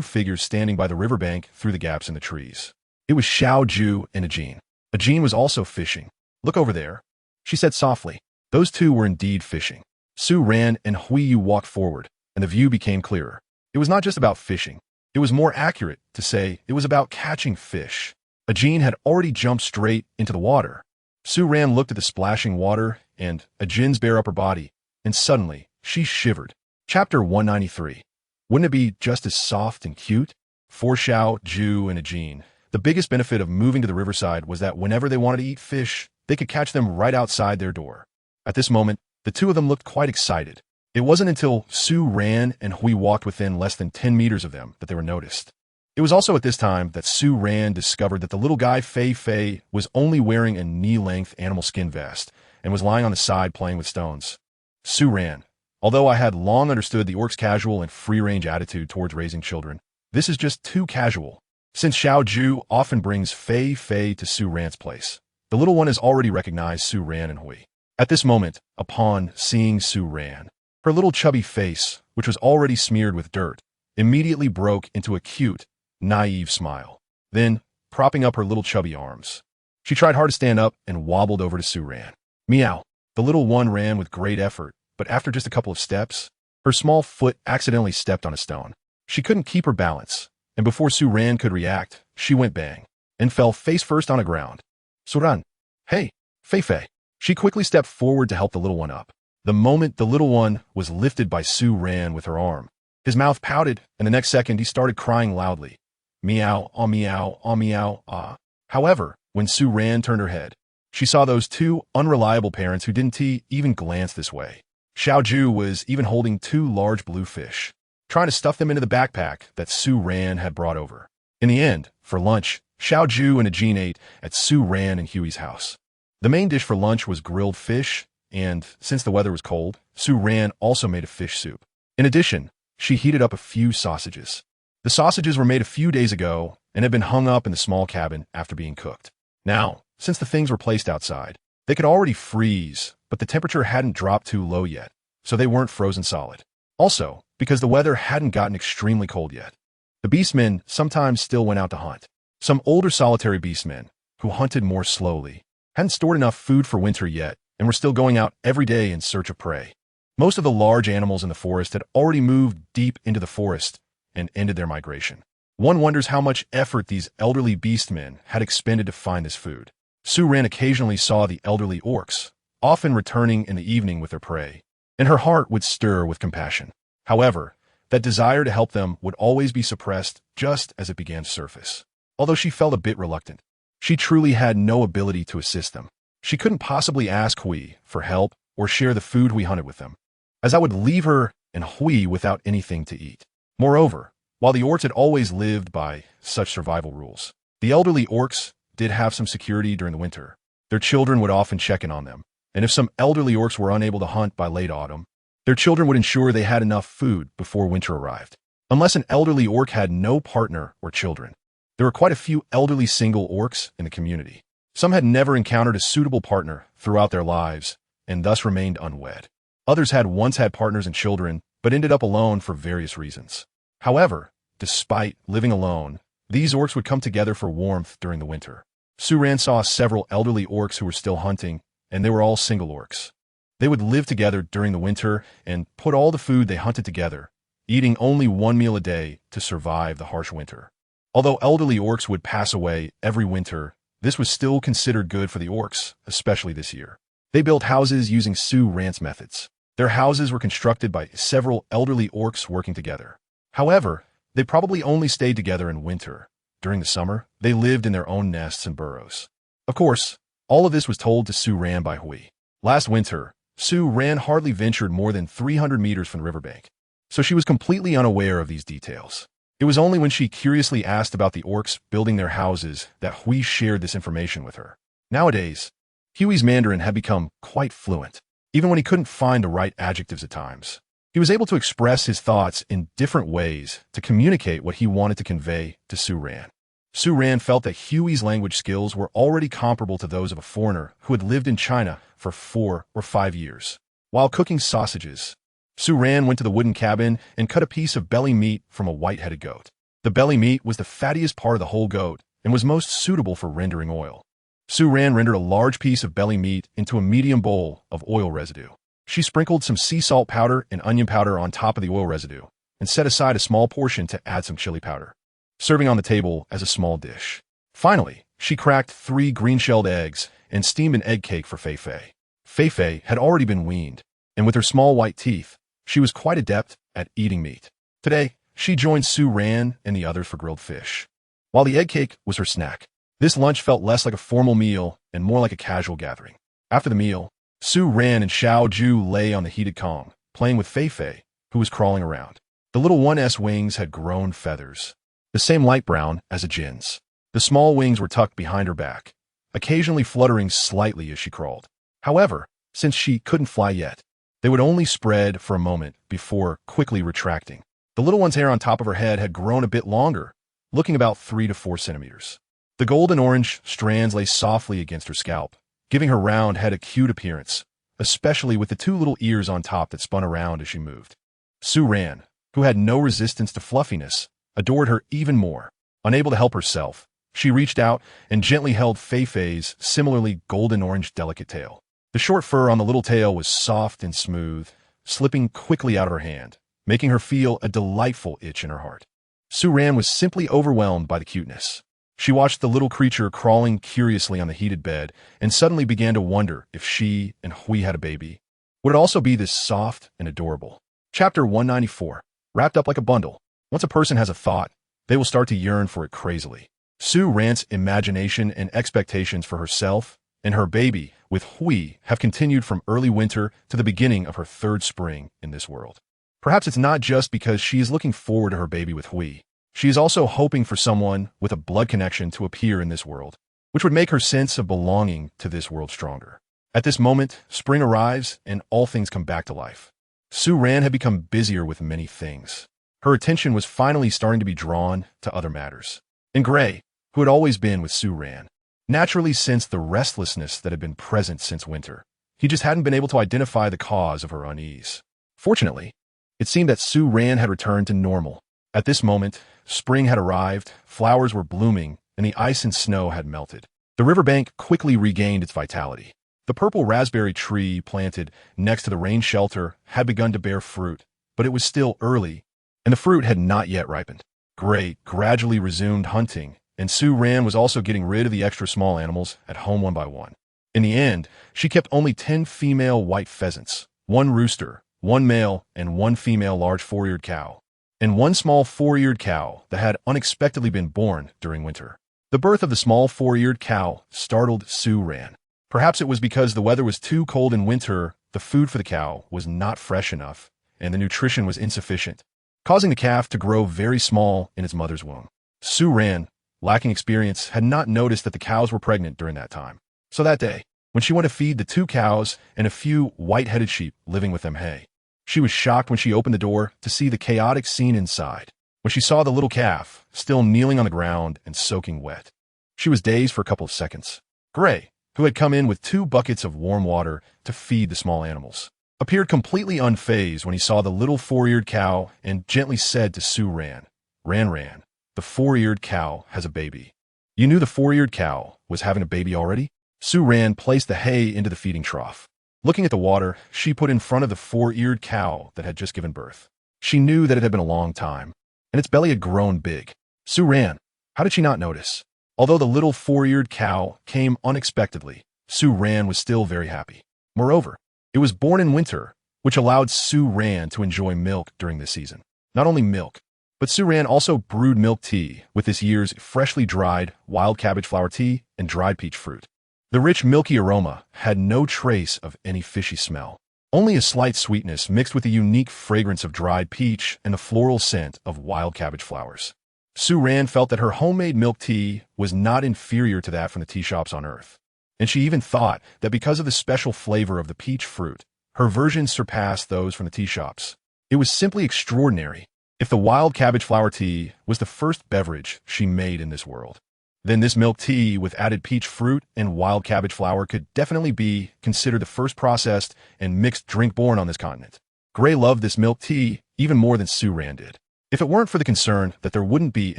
figures standing by the riverbank through the gaps in the trees. It was Xiao Ju and Ajin. Ajin was also fishing. Look over there, she said softly. Those 2 were indeed fishing. Sue Ran and Hui walked forward, and the view became clearer. It was not just about fishing. It was more accurate to say it was about catching fish. Ajin had already jumped straight into the water. Sue Ran looked at the splashing water and Ajin's bare upper body, and suddenly she shivered. Chapter 193. Wouldn't it be just as soft and cute? For Xiao, Ju, and Ajin, the biggest benefit of moving to the riverside was that whenever they wanted to eat fish, they could catch them right outside their door. At this moment, the 2 of them looked quite excited. It wasn't until Sue Ran and Hui walked within less than 10 meters of them that they were noticed. It was also at this time that Sue Ran discovered that the little guy Fei Fei was only wearing a knee-length animal skin vest and was lying on the side playing with stones. Sue Ran, although I had long understood the orc's casual and free-range attitude towards raising children, this is just too casual. Since Xiao Ju often brings Fei Fei to Sue Ran's place, the little one has already recognized Sue Ran and Hui. At this moment, upon seeing Sue Ran, her little chubby face, which was already smeared with dirt, immediately broke into a cute, naive smile. Then, propping up her little chubby arms, she tried hard to stand up and wobbled over to Sue Ran. Meow. The little one ran with great effort but after just a couple of steps, her small foot accidentally stepped on a stone. She couldn't keep her balance, and before Su Ran could react, she went bang and fell face first on the ground. Suran, hey, Fei Fei. She quickly stepped forward to help the little one up. The moment the little one was lifted by Su Ran with her arm, his mouth pouted, and the next second he started crying loudly. Meow, meow, meow, ah. However, when Su Ran turned her head, she saw those two unreliable parents who didn't even glance this way. Xiao Ju was even holding two large blue fish, trying to stuff them into the backpack that Su Ran had brought over. In the end, for lunch, Xiao Ju and Ajin ate at Su Ran and Huey's house. The main dish for lunch was grilled fish, and since the weather was cold, Su Ran also made a fish soup. In addition, she heated up a few sausages. The sausages were made a few days ago and had been hung up in the small cabin after being cooked. Now, since the things were placed outside, they could already freeze, but the temperature hadn't dropped too low yet, so they weren't frozen solid. Also, because the weather hadn't gotten extremely cold yet, the beastmen sometimes still went out to hunt. Some older solitary beastmen, who hunted more slowly, hadn't stored enough food for winter yet and were still going out every day in search of prey. Most of the large animals in the forest had already moved deep into the forest and ended their migration. One wonders how much effort these elderly beastmen had expended to find this food. Su Ran occasionally saw the elderly orcs, often returning in the evening with their prey, and her heart would stir with compassion. However, that desire to help them would always be suppressed just as it began to surface. Although she felt a bit reluctant, she truly had no ability to assist them. She couldn't possibly ask Hui for help or share the food we hunted with them, as I would leave her and Hui without anything to eat. Moreover, while the orcs had always lived by such survival rules, the elderly orcs did have some security during the winter. Their children would often check in on them, and if some elderly orcs were unable to hunt by late autumn, their children would ensure they had enough food before winter arrived. Unless an elderly orc had no partner or children, there were quite a few elderly single orcs in the community. Some had never encountered a suitable partner throughout their lives and thus remained unwed. Others had once had partners and children, but ended up alone for various reasons. However, despite living alone, these orcs would come together for warmth during the winter. Su Ran saw several elderly orcs who were still hunting, and they were all single orcs. They would live together during the winter and put all the food they hunted together, eating only one meal a day to survive the harsh winter. Although elderly orcs would pass away every winter, this was still considered good for the orcs, especially this year. They built houses using Su Ran's methods. Their houses were constructed by several elderly orcs working together. However, they probably only stayed together in winter. During the summer, they lived in their own nests and burrows. Of course, all of this was told to Su Ran by Hui. Last winter, Su Ran hardly ventured more than 300 meters from the riverbank, so she was completely unaware of these details. It was only when she curiously asked about the orcs building their houses that Hui shared this information with her. Nowadays, Huey's Mandarin had become quite fluent, even when he couldn't find the right adjectives at times. He was able to express his thoughts in different ways to communicate what he wanted to convey to Su Ran. Su Ran felt that Huey's language skills were already comparable to those of a foreigner who had lived in China for 4 or 5 years. While cooking sausages, Su Ran went to the wooden cabin and cut a piece of belly meat from a white-headed goat. The belly meat was the fattiest part of the whole goat and was most suitable for rendering oil. Su Ran rendered a large piece of belly meat into a medium bowl of oil residue. She sprinkled some sea salt powder and onion powder on top of the oil residue and set aside a small portion to add some chili powder, serving on the table as a small dish. Finally, she cracked 3 green-shelled eggs and steamed an egg cake for Fei Fei. Fei Fei had already been weaned, and with her small white teeth, she was quite adept at eating meat. Today, she joined Su Ran and the others for grilled fish, while the egg cake was her snack. This lunch felt less like a formal meal and more like a casual gathering. After the meal, Su Ran and Xiao Ju lay on the heated Kong, playing with Fei Fei, who was crawling around. The little 1S wings had grown feathers, the same light brown as a Jin's. The small wings were tucked behind her back, occasionally fluttering slightly as she crawled. However, since she couldn't fly yet, they would only spread for a moment before quickly retracting. The little one's hair on top of her head had grown a bit longer, looking about 3 to 4 centimeters. The golden orange strands lay softly against her scalp, giving her round head a cute appearance, especially with the 2 little ears on top that spun around as she moved. Su Ran, who had no resistance to fluffiness, adored her even more. Unable to help herself, she reached out and gently held Fei Fei's similarly golden orange delicate tail. The short fur on the little tail was soft and smooth, slipping quickly out of her hand, making her feel a delightful itch in her heart. Su-ran was simply overwhelmed by the cuteness. She watched the little creature crawling curiously on the heated bed and suddenly began to wonder if she and Hui had a baby. Would it also be this soft and adorable? Chapter 194. Wrapped up like a bundle. Once a person has a thought, they will start to yearn for it crazily. Su-ran's imagination and expectations for herself and her baby with Hui have continued from early winter to the beginning of her third spring in this world. Perhaps it's not just because she is looking forward to her baby with Hui. She is also hoping for someone with a blood connection to appear in this world, which would make her sense of belonging to this world stronger. At this moment, spring arrives and all things come back to life. Su-ran had become busier with many things. Her attention was finally starting to be drawn to other matters. And Gray, who had always been with Su-ran, naturally sensed the restlessness that had been present since winter. He just hadn't been able to identify the cause of her unease. Fortunately, it seemed that Su-ran had returned to normal. At this moment, spring had arrived, flowers were blooming, and the ice and snow had melted. The riverbank quickly regained its vitality. The purple raspberry tree planted next to the rain shelter had begun to bear fruit, but it was still early, and the fruit had not yet ripened. Gray gradually resumed hunting, and Su-ran was also getting rid of the extra small animals at home one by one. In the end, she kept only 10 female white pheasants, 1 rooster, 1 male, and 1 female large 4-eared cow, and 1 small 4-eared cow that had unexpectedly been born during winter. The birth of the small 4-eared cow startled Su-ran. Perhaps it was because the weather was too cold in winter, the food for the cow was not fresh enough, and the nutrition was insufficient, causing the calf to grow very small in its mother's womb. Su-ran, lacking experience, had not noticed that the cows were pregnant during that time. So that day, when she went to feed the 2 cows and a few white-headed sheep living with them hay, she was shocked when she opened the door to see the chaotic scene inside. When she saw the little calf, still kneeling on the ground and soaking wet, she was dazed for a couple of seconds. Gray, who had come in with 2 buckets of warm water to feed the small animals, appeared completely unfazed when he saw the little 4-eared cow and gently said to Su-ran, "Ran, the 4-eared cow has a baby." "You knew the 4-eared cow was having a baby already?" Su-ran placed the hay into the feeding trough. Looking at the water, she put in front of the 4-eared cow that had just given birth. She knew that it had been a long time, and its belly had grown big. Su-ran, how did she not notice? Although the little 4-eared cow came unexpectedly, Su-ran was still very happy. Moreover, it was born in winter, which allowed Su-ran to enjoy milk during this season. Not only milk, but Su-ran also brewed milk tea with this year's freshly dried wild cabbage flower tea and dried peach fruit. The rich milky aroma had no trace of any fishy smell, only a slight sweetness mixed with the unique fragrance of dried peach and the floral scent of wild cabbage flowers. Su-ran felt that her homemade milk tea was not inferior to that from the tea shops on Earth, and she even thought that because of the special flavor of the peach fruit, her version surpassed those from the tea shops. It was simply extraordinary. If the wild cabbage flower tea was the first beverage she made in this world, then this milk tea with added peach fruit and wild cabbage flower could definitely be considered the first processed and mixed drink born on this continent. Gray loved this milk tea even more than Su-ran did. If it weren't for the concern that there wouldn't be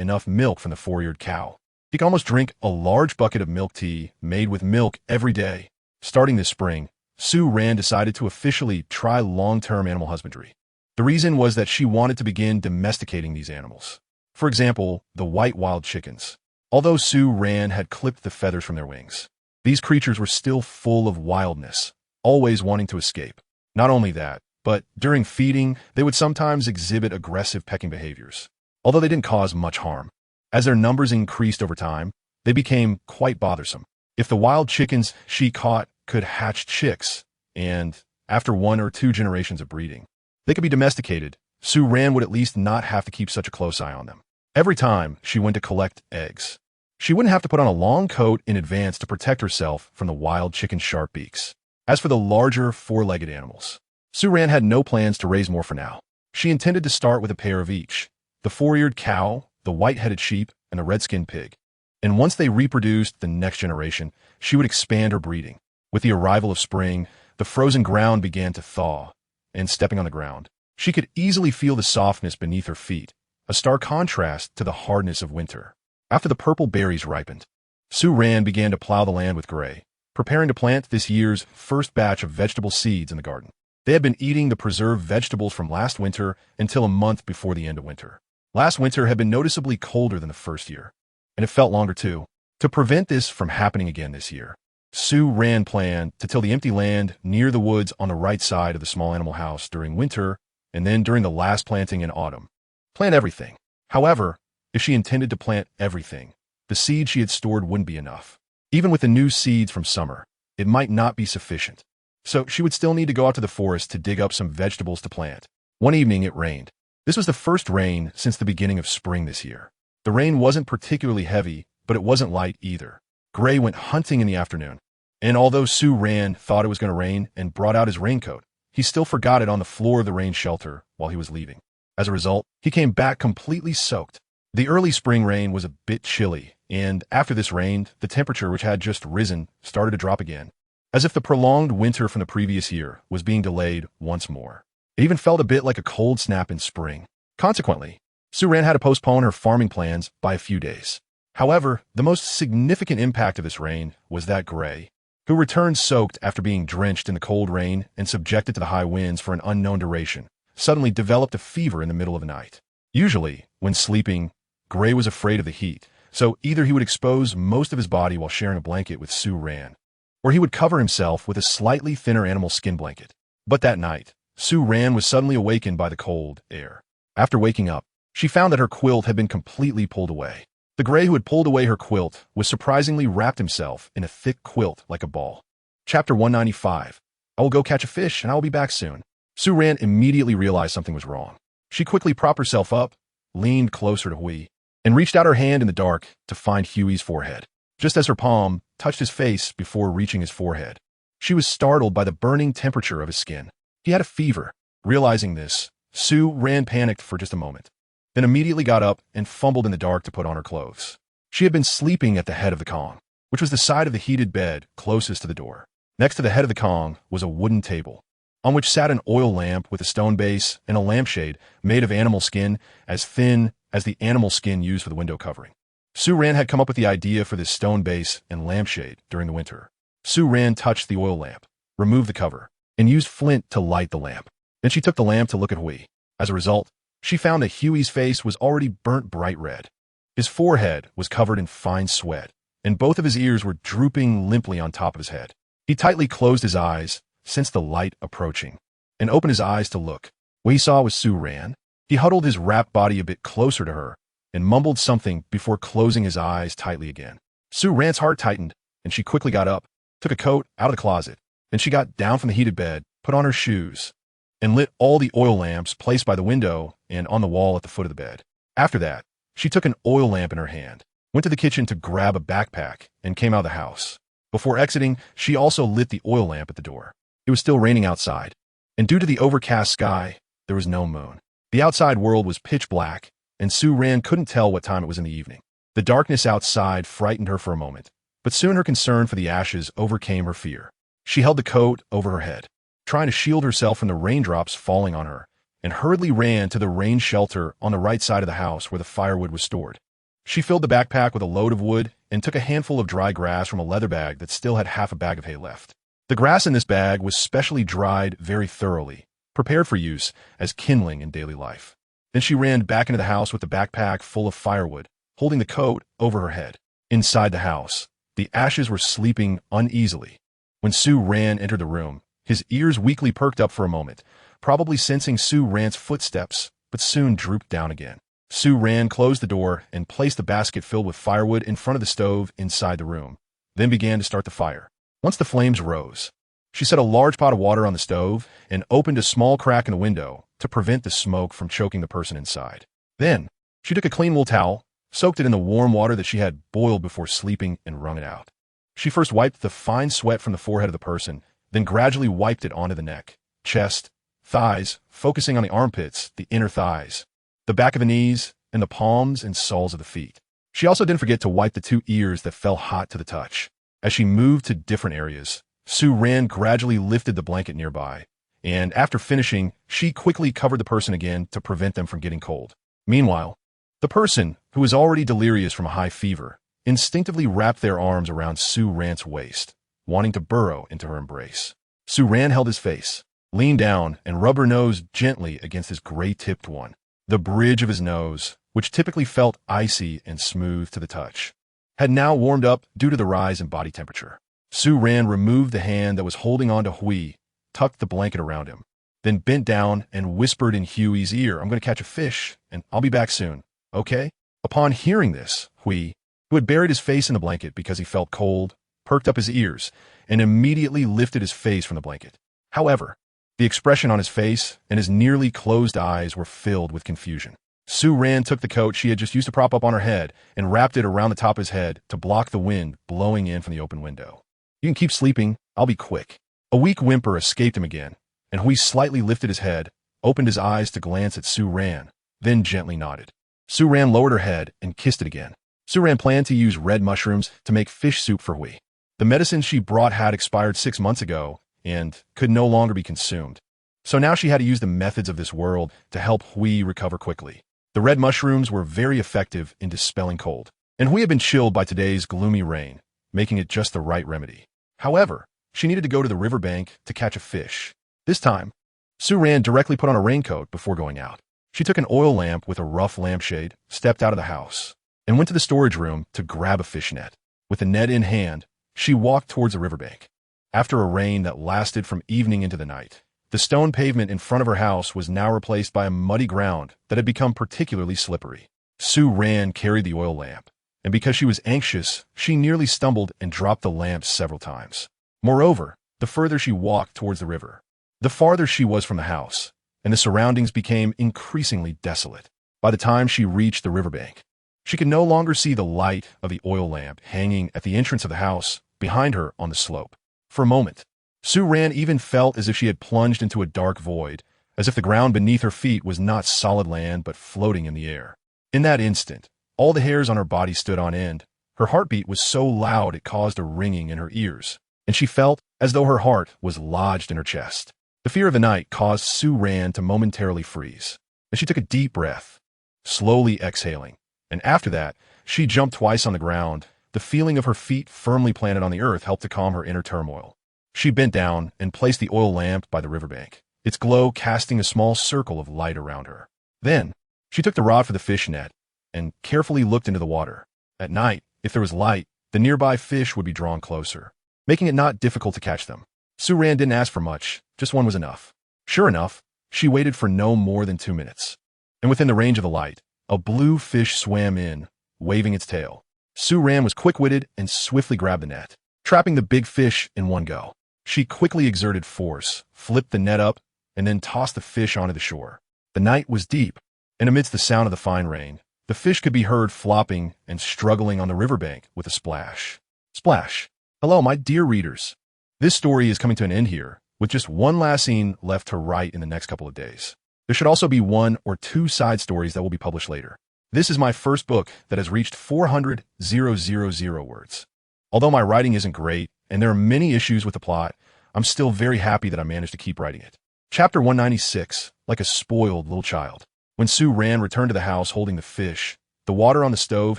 enough milk from the 4-eared cow, he could almost drink a large bucket of milk tea made with milk every day. Starting this spring, Su-ran decided to officially try long-term animal husbandry. The reason was that she wanted to begin domesticating these animals. For example, the white wild chickens. Although Su-ran had clipped the feathers from their wings, these creatures were still full of wildness, always wanting to escape. Not only that, but during feeding, they would sometimes exhibit aggressive pecking behaviors, although they didn't cause much harm. As their numbers increased over time, they became quite bothersome. If the wild chickens she caught could hatch chicks, and after 1 or 2 generations of breeding, they could be domesticated, Su-ran would at least not have to keep such a close eye on them. Every time she went to collect eggs, she wouldn't have to put on a long coat in advance to protect herself from the wild chicken's sharp beaks. As for the larger 4-legged animals, Su-ran had no plans to raise more for now. She intended to start with a pair of each, the 4-eared cow, the white-headed sheep, and the red-skinned pig. And once they reproduced the next generation, she would expand her breeding. With the arrival of spring, the frozen ground began to thaw, and stepping on the ground, she could easily feel the softness beneath her feet, a stark contrast to the hardness of winter. After the purple berries ripened, Su-ran began to plow the land with Gray, preparing to plant this year's first batch of vegetable seeds in the garden. They had been eating the preserved vegetables from last winter until a month before the end of winter. Last winter had been noticeably colder than the first year, and it felt longer too. To prevent this from happening again this year, Sue Rand planned to till the empty land near the woods on the right side of the small animal house during winter and then during the last planting in autumn. Plant everything. However, if she intended to plant everything, the seeds she had stored wouldn't be enough. Even with the new seeds from summer, it might not be sufficient. So she would still need to go out to the forest to dig up some vegetables to plant. One evening it rained. This was the first rain since the beginning of spring this year. The rain wasn't particularly heavy, but it wasn't light either. Gray went hunting in the afternoon, and although Sue Rand thought it was going to rain and brought out his raincoat, he still forgot it on the floor of the rain shelter while he was leaving. As a result, he came back completely soaked. The early spring rain was a bit chilly, and after this rain, the temperature, which had just risen, started to drop again, as if the prolonged winter from the previous year was being delayed once more. It even felt a bit like a cold snap in spring. Consequently, Sue Rand had to postpone her farming plans by a few days. However, the most significant impact of this rain was that Gray, who returned soaked after being drenched in the cold rain and subjected to the high winds for an unknown duration, suddenly developed a fever in the middle of the night. Usually, when sleeping, Gray was afraid of the heat, so either he would expose most of his body while sharing a blanket with Sue Rand, or he would cover himself with a slightly thinner animal skin blanket. But that night, Sue Rand was suddenly awakened by the cold air. After waking up, she found that her quilt had been completely pulled away. The Gray who had pulled away her quilt was surprisingly wrapped himself in a thick quilt like a ball. Chapter 195. I will go catch a fish and I will be back soon. Sue Rand immediately realized something was wrong. She quickly propped herself up, leaned closer to Huey, and reached out her hand in the dark to find Huey's forehead, just as her palm touched his face before reaching his forehead. She was startled by the burning temperature of his skin. He had a fever. Realizing this, Sue Rand panicked for just a moment, then immediately got up and fumbled in the dark to put on her clothes. She had been sleeping at the head of the Kong, which was the side of the heated bed closest to the door. Next to the head of the Kong was a wooden table, on which sat an oil lamp with a stone base and a lampshade made of animal skin as thin as the animal skin used for the window covering. Sue Rand had come up with the idea for this stone base and lampshade during the winter. Sue Rand touched the oil lamp, removed the cover, and used flint to light the lamp. Then she took the lamp to look at Huey. As a result, she found that Huey's face was already burnt bright red. His forehead was covered in fine sweat, and both of his ears were drooping limply on top of his head. He tightly closed his eyes, sensed the light approaching, and opened his eyes to look. What he saw was Sue Rand. He huddled his wrapped body a bit closer to her and mumbled something before closing his eyes tightly again. Sue Rand's heart tightened, and she quickly got up, took a coat out of the closet. Then she got down from the heated bed, put on her shoes, and lit all the oil lamps placed by the window and on the wall at the foot of the bed. After that, she took an oil lamp in her hand, went to the kitchen to grab a backpack, and came out of the house. Before exiting, she also lit the oil lamp at the door. It was still raining outside, and due to the overcast sky, there was no moon. The outside world was pitch black, and Sue Rand couldn't tell what time it was in the evening. The darkness outside frightened her for a moment, but soon her concern for the ashes overcame her fear. She held the coat over her head, trying to shield herself from the raindrops falling on her, and hurriedly ran to the rain shelter on the right side of the house where the firewood was stored. She filled the backpack with a load of wood and took a handful of dry grass from a leather bag that still had half a bag of hay left. The grass in this bag was specially dried very thoroughly, prepared for use as kindling in daily life. Then she ran back into the house with the backpack full of firewood, holding the coat over her head. Inside the house, the ashes were sleeping uneasily. When Sue Rand entered the room, his ears weakly perked up for a moment, probably sensing Sue Rand's footsteps, but soon drooped down again. Sue Rand closed the door and placed the basket filled with firewood in front of the stove inside the room, then began to start the fire. Once the flames rose, she set a large pot of water on the stove and opened a small crack in the window to prevent the smoke from choking the person inside. Then, she took a clean wool towel, soaked it in the warm water that she had boiled before sleeping, and wrung it out. She first wiped the fine sweat from the forehead of the person, then gradually wiped it onto the neck, chest, thighs, focusing on the armpits, the inner thighs, the back of the knees, and the palms and soles of the feet. She also didn't forget to wipe the 2 ears that felt hot to the touch. As she moved to different areas, Sue Rand gradually lifted the blanket nearby, and after finishing, she quickly covered the person again to prevent them from getting cold. Meanwhile, the person, who was already delirious from a high fever, instinctively wrapped their arms around Sue Rand's waist, wanting to burrow into her embrace. Sue Rand held his face, leaned down and rubbed her nose gently against his gray-tipped one. The bridge of his nose, which typically felt icy and smooth to the touch, had now warmed up due to the rise in body temperature. Su Ran removed the hand that was holding on to Hui, tucked the blanket around him, then bent down and whispered in Huey's ear, "I'm going to catch a fish, and I'll be back soon, okay?" Upon hearing this, Hui, who had buried his face in the blanket because he felt cold, perked up his ears and immediately lifted his face from the blanket. However, the expression on his face and his nearly closed eyes were filled with confusion. Su Ran took the coat she had just used to prop up on her head and wrapped it around the top of his head to block the wind blowing in from the open window. "You can keep sleeping, I'll be quick." A weak whimper escaped him again, and Hui slightly lifted his head, opened his eyes to glance at Su Ran, then gently nodded. Su Ran lowered her head and kissed it again. Su Ran planned to use red mushrooms to make fish soup for Hui. The medicine she brought had expired 6 months ago and could no longer be consumed. So now she had to use the methods of this world to help Hui recover quickly. The red mushrooms were very effective in dispelling cold, and Hui had been chilled by today's gloomy rain, making it just the right remedy. However, she needed to go to the riverbank to catch a fish. This time, Su Ran directly put on a raincoat before going out. She took an oil lamp with a rough lampshade, stepped out of the house, and went to the storage room to grab a fish net. With the net in hand, she walked towards the riverbank. After a rain that lasted from evening into the night, the stone pavement in front of her house was now replaced by a muddy ground that had become particularly slippery. Su Ran carried the oil lamp, and because she was anxious, she nearly stumbled and dropped the lamp several times. Moreover, the further she walked towards the river, the farther she was from the house, and the surroundings became increasingly desolate. By the time she reached the riverbank, she could no longer see the light of the oil lamp hanging at the entrance of the house behind her on the slope. For a moment, Su Ran even felt as if she had plunged into a dark void, as if the ground beneath her feet was not solid land but floating in the air. In that instant, all the hairs on her body stood on end. Her heartbeat was so loud it caused a ringing in her ears, and she felt as though her heart was lodged in her chest. The fear of the night caused Su Ran to momentarily freeze, and she took a deep breath, slowly exhaling, and after that, she jumped twice on the ground. The feeling of her feet firmly planted on the earth helped to calm her inner turmoil. She bent down and placed the oil lamp by the riverbank, its glow casting a small circle of light around her. Then, she took the rod for the fish net and carefully looked into the water. At night, if there was light, the nearby fish would be drawn closer, making it not difficult to catch them. Su Ran didn't ask for much, just one was enough. Sure enough, she waited for no more than 2 minutes, and within the range of the light, a blue fish swam in, waving its tail. Su Ran was quick-witted and swiftly grabbed the net, trapping the big fish in one go. She quickly exerted force, flipped the net up, and then tossed the fish onto the shore. The night was deep, and amidst the sound of the fine rain, the fish could be heard flopping and struggling on the riverbank with a splash. Splash. Hello, my dear readers. This story is coming to an end here, with just one last scene left to write in the next couple of days. There should also be 1 or 2 side stories that will be published later. This is my first book that has reached 400,000 words. Although my writing isn't great, and there are many issues with the plot, I'm still very happy that I managed to keep writing it. Chapter 196, like a spoiled little child. When Su Ran returned to the house holding the fish, the water on the stove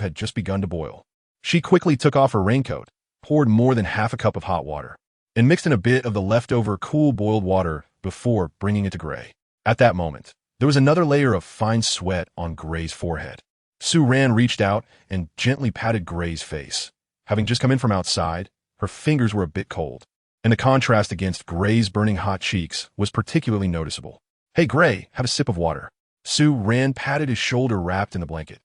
had just begun to boil. She quickly took off her raincoat, poured more than half a cup of hot water, and mixed in a bit of the leftover cool boiled water before bringing it to Gray. At that moment, there was another layer of fine sweat on Gray's forehead. Su Ran reached out and gently patted Gray's face. Having just come in from outside, her fingers were a bit cold, and the contrast against Gray's burning hot cheeks was particularly noticeable. "Hey, Gray, have a sip of water." Su Ran patted his shoulder wrapped in the blanket,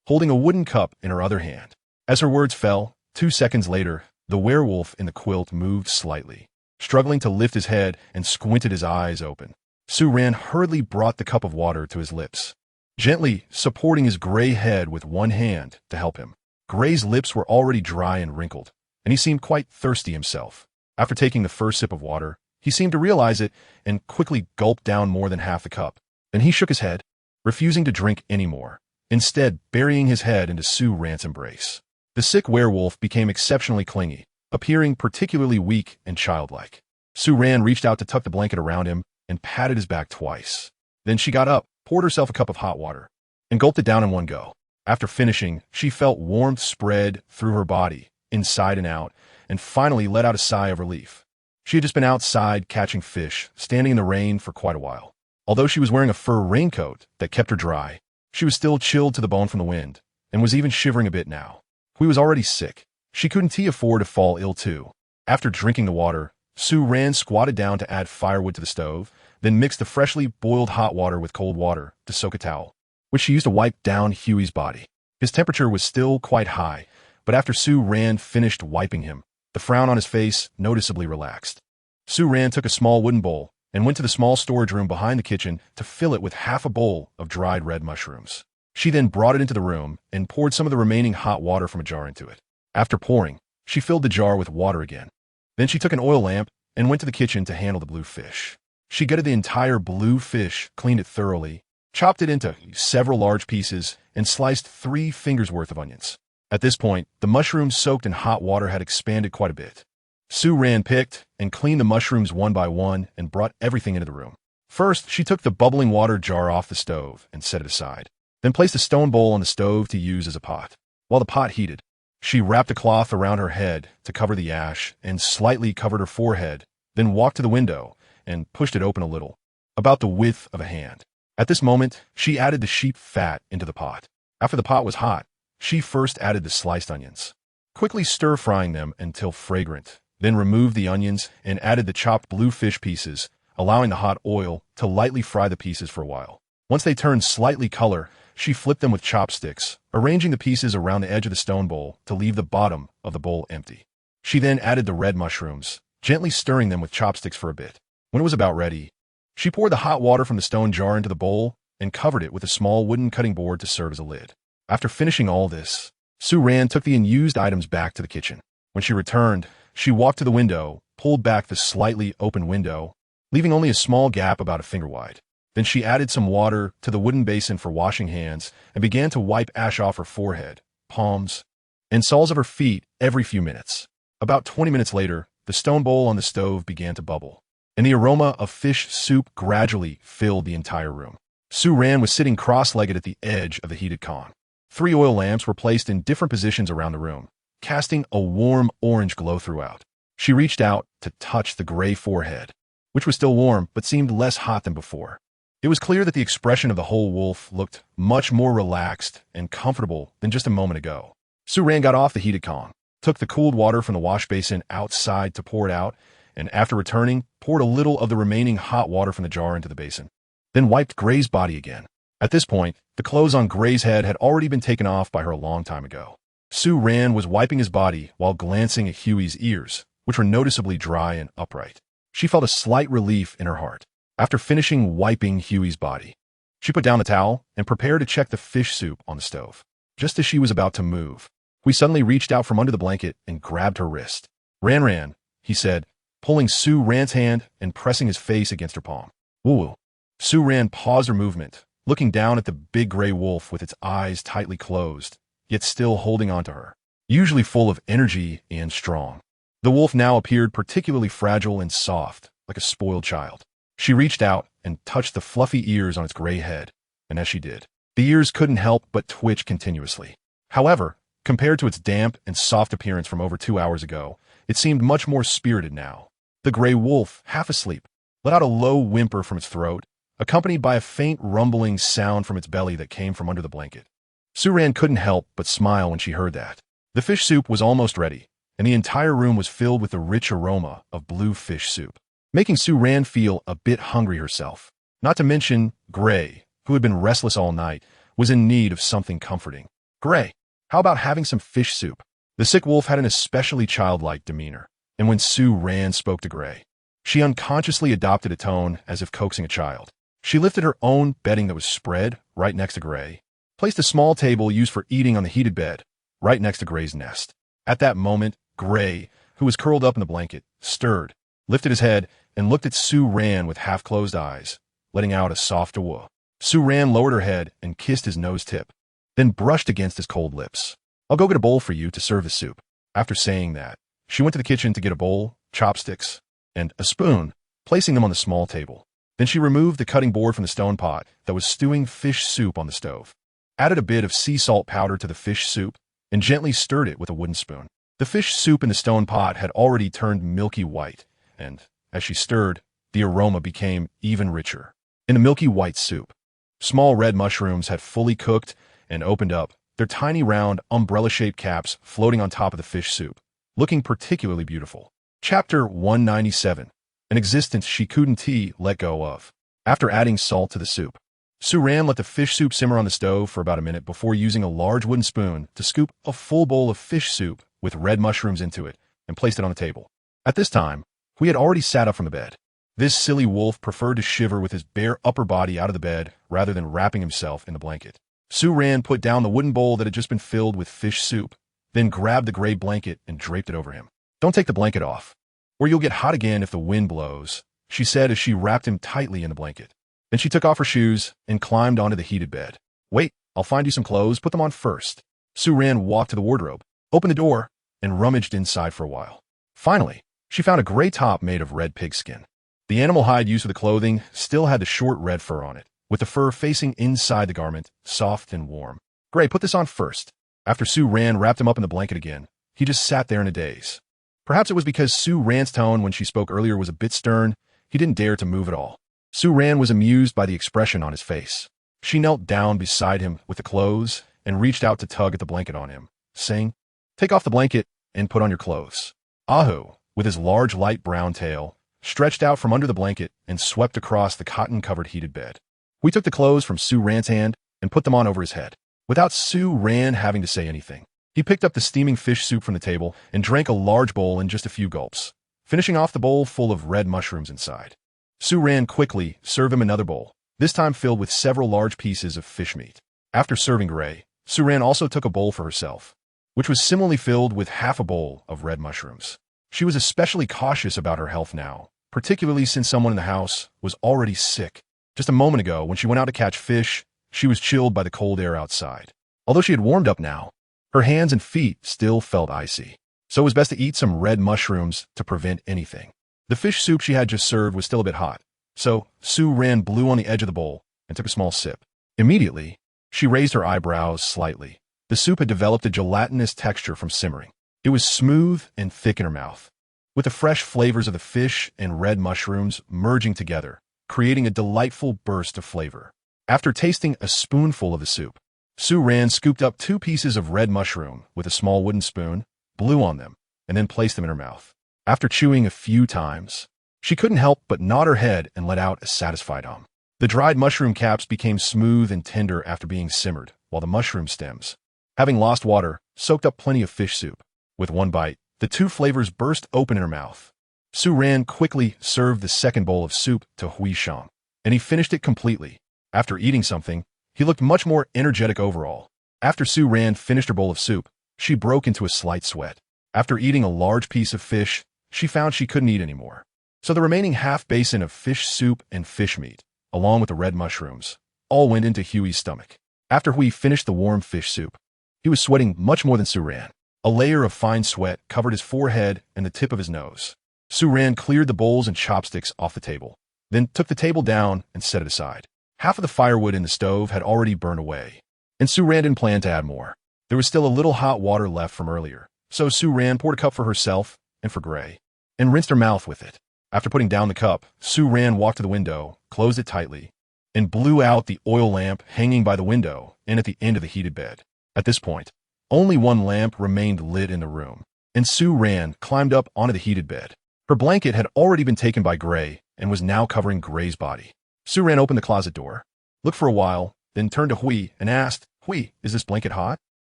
holding a wooden cup in her other hand. As her words fell, 2 seconds later, the werewolf in the quilt moved slightly, struggling to lift his head and squinted his eyes open. Su Ran hurriedly brought the cup of water to his lips, gently supporting his gray head with one hand to help him. Gray's lips were already dry and wrinkled, and he seemed quite thirsty himself. After taking the first sip of water, he seemed to realize it and quickly gulped down more than half the cup. Then he shook his head, refusing to drink any more, instead burying his head into Su Ran's embrace. The sick werewolf became exceptionally clingy, appearing particularly weak and childlike. Su Ran reached out to tuck the blanket around him and patted his back twice. Then she got up, poured herself a cup of hot water, and gulped it down in one go. After finishing, she felt warmth spread through her body, inside and out, and finally let out a sigh of relief. She had just been outside catching fish, standing in the rain for quite a while. Although she was wearing a fur raincoat that kept her dry, she was still chilled to the bone from the wind, and was even shivering a bit now. Hui was already sick. She couldn't afford to fall ill too. After drinking the water, Su Ran squatted down to add firewood to the stove, then mixed the freshly boiled hot water with cold water to soak a towel, which she used to wipe down Huey's body. His temperature was still quite high, but after Su Ran finished wiping him, the frown on his face noticeably relaxed. Su Ran took a small wooden bowl and went to the small storage room behind the kitchen to fill it with half a bowl of dried red mushrooms. She then brought it into the room and poured some of the remaining hot water from a jar into it. After pouring, she filled the jar with water again. Then she took an oil lamp and went to the kitchen to handle the blue fish. She gutted the entire blue fish, cleaned it thoroughly, chopped it into several large pieces, and sliced 3 fingers worth of onions. At this point, the mushrooms soaked in hot water had expanded quite a bit. Su Ran picked and cleaned the mushrooms one by one and brought everything into the room. First, she took the bubbling water jar off the stove and set it aside, then placed a stone bowl on the stove to use as a pot. While the pot heated, she wrapped a cloth around her head to cover the ash and slightly covered her forehead, then walked to the window and pushed it open a little, about the width of a hand. At this moment, she added the sheep fat into the pot. After the pot was hot, she first added the sliced onions, quickly stir-frying them until fragrant, then removed the onions and added the chopped blue fish pieces, allowing the hot oil to lightly fry the pieces for a while. Once they turned slightly color, she flipped them with chopsticks, arranging the pieces around the edge of the stone bowl to leave the bottom of the bowl empty. She then added the red mushrooms, gently stirring them with chopsticks for a bit. When it was about ready, she poured the hot water from the stone jar into the bowl and covered it with a small wooden cutting board to serve as a lid. After finishing all this, Su Ran took the unused items back to the kitchen. When she returned, she walked to the window, pulled back the slightly open window, leaving only a small gap about a finger wide. Then she added some water to the wooden basin for washing hands and began to wipe ash off her forehead, palms, and soles of her feet every few minutes. About 20 minutes later, the stone bowl on the stove began to bubble, and the aroma of fish soup gradually filled the entire room. Su Ran was sitting cross-legged at the edge of the heated khan. 3 oil lamps were placed in different positions around the room, casting a warm orange glow throughout. She reached out to touch the gray forehead, which was still warm but seemed less hot than before. It was clear that the expression of the whole wolf looked much more relaxed and comfortable than just a moment ago. Su Ran got off the heated khan, took the cooled water from the wash basin outside to pour it out, and after returning, poured a little of the remaining hot water from the jar into the basin. Then wiped Gray's body again. At this point, the clothes on Gray's head had already been taken off by her a long time ago. Su Ran was wiping his body while glancing at Huey's ears, which were noticeably dry and upright. She felt a slight relief in her heart. After finishing wiping Huey's body, she put down the towel and prepared to check the fish soup on the stove. Just as she was about to move, Huey suddenly reached out from under the blanket and grabbed her wrist. Ran, he said, pulling Su Ran's hand and pressing his face against her palm. Woo. Su Ran paused her movement, looking down at the big gray wolf with its eyes tightly closed, yet still holding on to her, usually full of energy and strong. The wolf now appeared particularly fragile and soft, like a spoiled child. She reached out and touched the fluffy ears on its gray head, and as she did, the ears couldn't help but twitch continuously. However, compared to its damp and soft appearance from over 2 hours ago, it seemed much more spirited now. The gray wolf, half asleep, let out a low whimper from its throat, accompanied by a faint rumbling sound from its belly that came from under the blanket. Su Ran couldn't help but smile when she heard that. The fish soup was almost ready, and the entire room was filled with the rich aroma of blue fish soup, making Su Ran feel a bit hungry herself. Not to mention, Gray, who had been restless all night, was in need of something comforting. Gray, how about having some fish soup? The sick wolf had an especially childlike demeanor, and when Su Ran spoke to Gray, she unconsciously adopted a tone as if coaxing a child. She lifted her own bedding that was spread right next to Gray, placed a small table used for eating on the heated bed, right next to Gray's nest. At that moment, Gray, who was curled up in the blanket, stirred, lifted his head, and looked at Su Ran with half-closed eyes, letting out a soft whoa. Su Ran lowered her head and kissed his nose tip, then brushed against his cold lips. I'll go get a bowl for you to serve the soup. After saying that, she went to the kitchen to get a bowl, chopsticks, and a spoon, placing them on the small table. Then she removed the cutting board from the stone pot that was stewing fish soup on the stove, added a bit of sea salt powder to the fish soup, and gently stirred it with a wooden spoon. The fish soup in the stone pot had already turned milky white, and, as she stirred, the aroma became even richer. In the milky white soup, small red mushrooms had fully cooked and opened up, their tiny round, umbrella-shaped caps floating on top of the fish soup, looking particularly beautiful. Chapter 197. An existence she couldn't let go of. After adding salt to the soup, Su-Ran let the fish soup simmer on the stove for about a minute before using a large wooden spoon to scoop a full bowl of fish soup with red mushrooms into it and placed it on the table. At this time, Hui had already sat up from the bed. This silly wolf preferred to shiver with his bare upper body out of the bed rather than wrapping himself in the blanket. Su-Ran put down the wooden bowl that had just been filled with fish soup, then grabbed the gray blanket and draped it over him. "Don't take the blanket off, or you'll get hot again if the wind blows," she said as she wrapped him tightly in the blanket. Then she took off her shoes and climbed onto the heated bed. "Wait, I'll find you some clothes, put them on first." Su-Ran walked to the wardrobe, opened the door, and rummaged inside for a while. Finally, she found a gray top made of red pigskin. The animal hide used for the clothing still had the short red fur on it, with the fur facing inside the garment, soft and warm. "Gray, put this on first." After Su-Ran wrapped him up in the blanket again, he just sat there in a daze. Perhaps it was because Su-Ran's tone when she spoke earlier was a bit stern, he didn't dare to move at all. Su-Ran was amused by the expression on his face. She knelt down beside him with the clothes and reached out to tug at the blanket on him, saying, "Take off the blanket and put on your clothes." Ahu, with his large light brown tail, stretched out from under the blanket and swept across the cotton-covered heated bed. We took the clothes from Su-Ran's hand and put them on over his head. Without Su-Ran having to say anything, he picked up the steaming fish soup from the table and drank a large bowl in just a few gulps, finishing off the bowl full of red mushrooms inside. Su-Ran quickly served him another bowl, this time filled with several large pieces of fish meat. After serving Gray, Su-Ran also took a bowl for herself, which was similarly filled with half a bowl of red mushrooms. She was especially cautious about her health now, particularly since someone in the house was already sick. Just a moment ago, when she went out to catch fish, she was chilled by the cold air outside. Although she had warmed up now, her hands and feet still felt icy, so it was best to eat some red mushrooms to prevent anything. The fish soup she had just served was still a bit hot, so Su-Ran blew on the edge of the bowl and took a small sip. Immediately, she raised her eyebrows slightly. The soup had developed a gelatinous texture from simmering. It was smooth and thick in her mouth, with the fresh flavors of the fish and red mushrooms merging together, creating a delightful burst of flavor. After tasting a spoonful of the soup, Su-Ran scooped up 2 pieces of red mushroom with a small wooden spoon, blew on them, and then placed them in her mouth. After chewing a few times, she couldn't help but nod her head and let out a satisfied hum. The dried mushroom caps became smooth and tender after being simmered, while the mushroom stems, having lost water, soaked up plenty of fish soup. With one bite, the 2 flavors burst open in her mouth. Su-Ran quickly served the second bowl of soup to Hui Shang, and he finished it completely. After eating something, he looked much more energetic overall. After Su-Ran finished her bowl of soup, she broke into a slight sweat. After eating a large piece of fish, she found she couldn't eat anymore. So the remaining half basin of fish soup and fish meat, along with the red mushrooms, all went into Huey's stomach. After Hui finished the warm fish soup, he was sweating much more than Su-Ran. A layer of fine sweat covered his forehead and the tip of his nose. Su-Ran cleared the bowls and chopsticks off the table, then took the table down and set it aside. Half of the firewood in the stove had already burned away, and Su-Ran didn't plan to add more. There was still a little hot water left from earlier, so Su-Ran poured a cup for herself and for Gray, and rinsed her mouth with it. After putting down the cup, Su-Ran walked to the window, closed it tightly, and blew out the oil lamp hanging by the window and at the end of the heated bed. At this point, only one lamp remained lit in the room, and Su-Ran climbed up onto the heated bed. Her blanket had already been taken by Gray and was now covering Gray's body. Su-Ran opened the closet door, looked for a while, then turned to Hui and asked, "Hui, is this blanket hot?"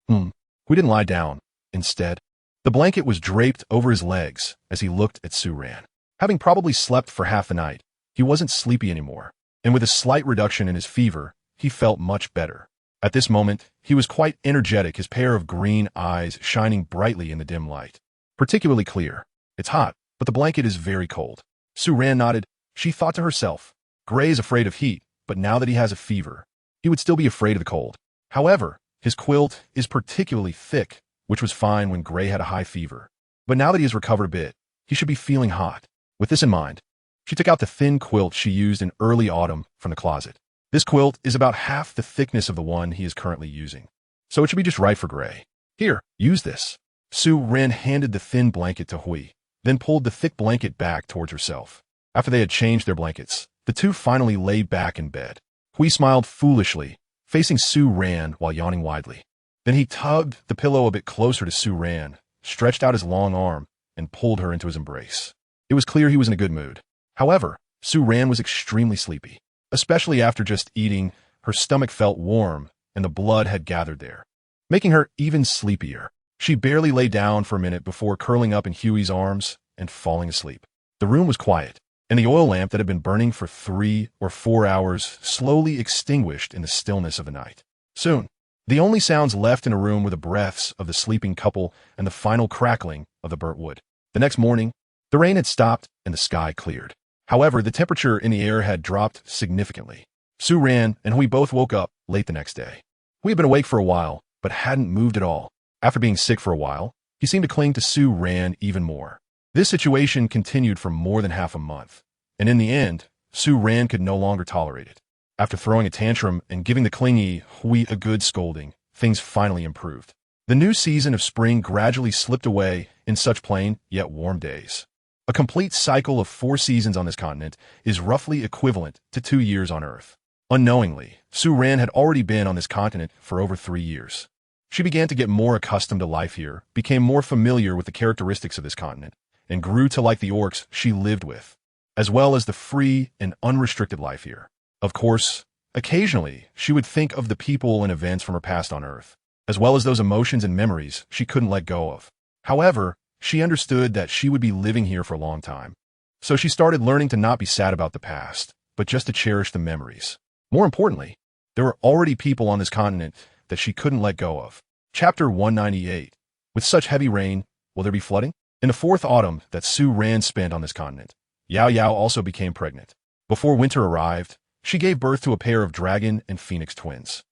Hui didn't lie down. Instead, the blanket was draped over his legs as he looked at Su-Ran. Having probably slept for half the night, he wasn't sleepy anymore, and with a slight reduction in his fever, he felt much better. At this moment, he was quite energetic, his pair of green eyes shining brightly in the dim light. Particularly clear. "It's hot, but the blanket is very cold." Su-Ran nodded. She thought to herself, Gray is afraid of heat, but now that he has a fever, he would still be afraid of the cold. However, his quilt is particularly thick, which was fine when Gray had a high fever. But now that he has recovered a bit, he should be feeling hot. With this in mind, she took out the thin quilt she used in early autumn from the closet. This quilt is about half the thickness of the one he is currently using, so it should be just right for Gray. "Here, use this." Su-Ran handed the thin blanket to Hui, then pulled the thick blanket back towards herself. After they had changed their blankets, the two finally lay back in bed. Hui smiled foolishly, facing Su Ran while yawning widely. Then he tugged the pillow a bit closer to Su Ran, stretched out his long arm, and pulled her into his embrace. It was clear he was in a good mood. However, Su Ran was extremely sleepy. Especially after just eating, her stomach felt warm, and the blood had gathered there, making her even sleepier. She barely lay down for a minute before curling up in Huey's arms and falling asleep. The room was quiet, and the oil lamp that had been burning for 3 or 4 hours slowly extinguished in the stillness of the night. Soon, the only sounds left in a room were the breaths of the sleeping couple and the final crackling of the burnt wood. The next morning, the rain had stopped and the sky cleared. However, the temperature in the air had dropped significantly. Su Ran and Hui both woke up late the next day. Hui had been awake for a while, but hadn't moved at all. After being sick for a while, he seemed to cling to Su Ran even more. This situation continued for more than half a month, and in the end, Su Ran could no longer tolerate it. After throwing a tantrum and giving the clingy Hui a good scolding, things finally improved. The new season of spring gradually slipped away in such plain yet warm days. A complete cycle of 4 seasons on this continent is roughly equivalent to 2 years on Earth. Unknowingly, Su Ran had already been on this continent for over 3 years. She began to get more accustomed to life here, became more familiar with the characteristics of this continent, and grew to like the orcs she lived with, as well as the free and unrestricted life here. Of course, occasionally, she would think of the people and events from her past on Earth, as well as those emotions and memories she couldn't let go of. However, she understood that she would be living here for a long time. So she started learning to not be sad about the past, but just to cherish the memories. More importantly, there were already people on this continent that she couldn't let go of. Chapter 198. With such heavy rain, will there be flooding? In the 4th autumn that Su Ran spent on this continent, Yao Yao also became pregnant. Before winter arrived, she gave birth to a pair of dragon and phoenix twins.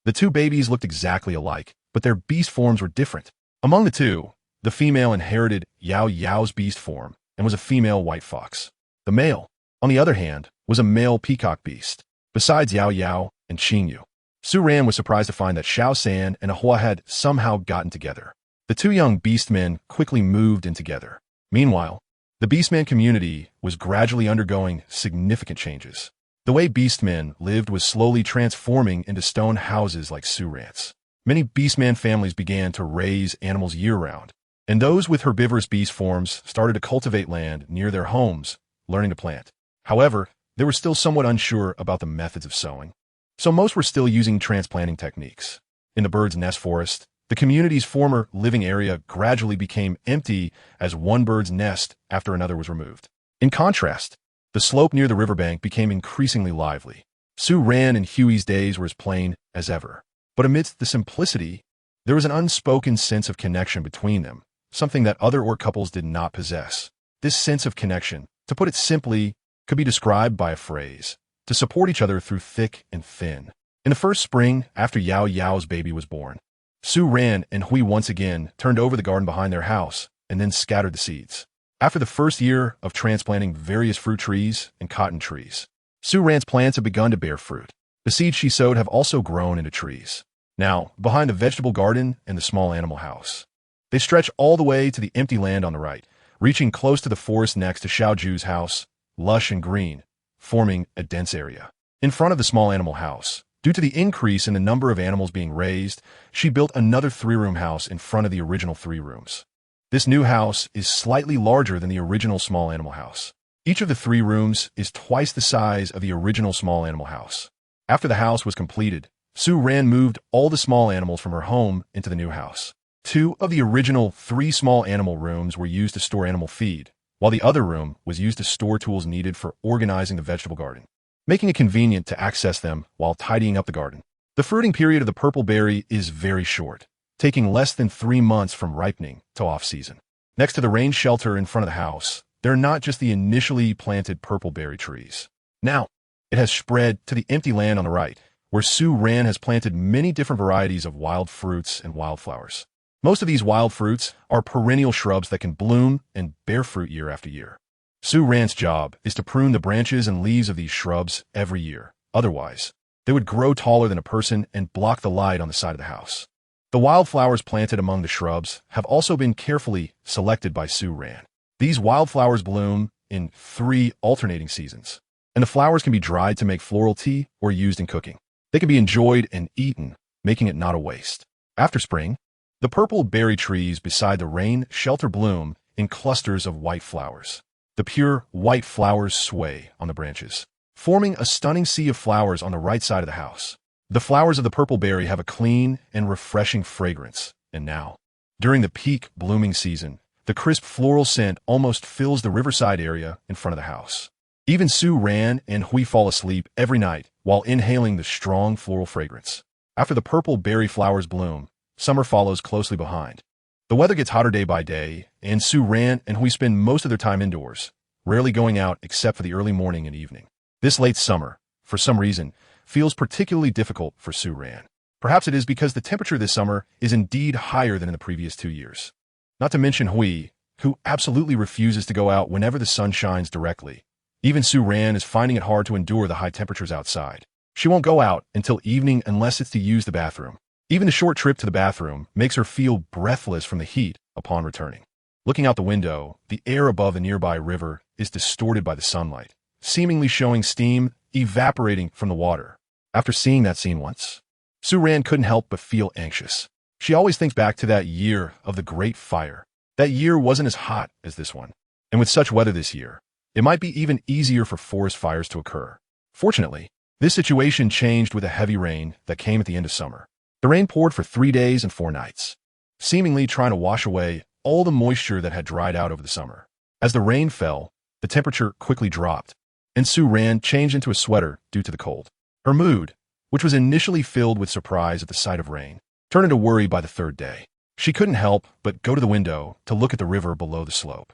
The 2 babies looked exactly alike, but their beast forms were different. Among the 2, the female inherited Yao Yao's beast form and was a female white fox. The male, on the other hand, was a male peacock beast. Besides Yao Yao and Qingyu, Su Ran was surprised to find that Xiao San and Ahua had somehow gotten together. The 2 young beastmen quickly moved in together. Meanwhile, the beastman community was gradually undergoing significant changes. The way beastmen lived was slowly transforming into stone houses like Su Ran's. Many beastman families began to raise animals year-round, and those with herbivorous beast forms started to cultivate land near their homes, learning to plant. However, they were still somewhat unsure about the methods of sowing, so most were still using transplanting techniques. In the bird's nest forest, the community's former living area gradually became empty as one bird's nest after another was removed. In contrast, the slope near the riverbank became increasingly lively. Su Ran and Huey's days were as plain as ever. But amidst the simplicity, there was an unspoken sense of connection between them, something that other orc couples did not possess. This sense of connection, to put it simply, could be described by a phrase: to support each other through thick and thin. In the first spring, after Yao Yao's baby was born, Su Ran and Hui once again turned over the garden behind their house and then scattered the seeds. After the first year of transplanting various fruit trees and cotton trees, Su Ran's plants have begun to bear fruit. The seeds she sowed have also grown into trees. Now, behind the vegetable garden and the small animal house, they stretch all the way to the empty land on the right, reaching close to the forest next to Xiaoju's house, lush and green, forming a dense area. In front of the small animal house, due to the increase in the number of animals being raised, she built another 3-room house in front of the original 3 rooms. This new house is slightly larger than the original small animal house. Each of the 3 rooms is twice the size of the original small animal house. After the house was completed, Su Ran moved all the small animals from her home into the new house. 2 of the original 3 small animal rooms were used to store animal feed, while the other room was used to store tools needed for organizing the vegetable garden, making it convenient to access them while tidying up the garden. The fruiting period of the purple berry is very short, taking less than 3 months from ripening to off-season. Next to the rain shelter in front of the house, there are not just the initially planted purple berry trees. Now, it has spread to the empty land on the right, where Su Ran has planted many different varieties of wild fruits and wildflowers. Most of these wild fruits are perennial shrubs that can bloom and bear fruit year after year. Su Ran's job is to prune the branches and leaves of these shrubs every year. Otherwise, they would grow taller than a person and block the light on the side of the house. The wildflowers planted among the shrubs have also been carefully selected by Su Ran. These wildflowers bloom in 3 alternating seasons, and the flowers can be dried to make floral tea or used in cooking. They can be enjoyed and eaten, making it not a waste. After spring, the purple berry trees beside the rain shelter bloom in clusters of white flowers. The pure white flowers sway on the branches, forming a stunning sea of flowers on the right side of the house. The flowers of the purple berry have a clean and refreshing fragrance, and now, during the peak blooming season, the crisp floral scent almost fills the riverside area in front of the house. Even Sue Ran and Hui fall asleep every night while inhaling the strong floral fragrance. After the purple berry flowers bloom, summer follows closely behind. The weather gets hotter day by day, and Sue Ran and Hui spend most of their time indoors, rarely going out except for the early morning and evening. This late summer, for some reason, feels particularly difficult for Sue Ran. Perhaps it is because the temperature this summer is indeed higher than in the previous 2 years. Not to mention Hui, who absolutely refuses to go out whenever the sun shines directly. Even Sue Ran is finding it hard to endure the high temperatures outside. She won't go out until evening unless it's to use the bathroom. Even the short trip to the bathroom makes her feel breathless from the heat upon returning. Looking out the window, the air above the nearby river is distorted by the sunlight, seemingly showing steam evaporating from the water. After seeing that scene once, Sue Ran couldn't help but feel anxious. She always thinks back to that year of the Great Fire. That year wasn't as hot as this one. And with such weather this year, it might be even easier for forest fires to occur. Fortunately, this situation changed with a heavy rain that came at the end of summer. The rain poured for 3 days and 4 nights, seemingly trying to wash away all the moisture that had dried out over the summer. As the rain fell, the temperature quickly dropped, and Sue Ran changed into a sweater due to the cold. Her mood, which was initially filled with surprise at the sight of rain, turned into worry by the 3rd day. She couldn't help but go to the window to look at the river below the slope.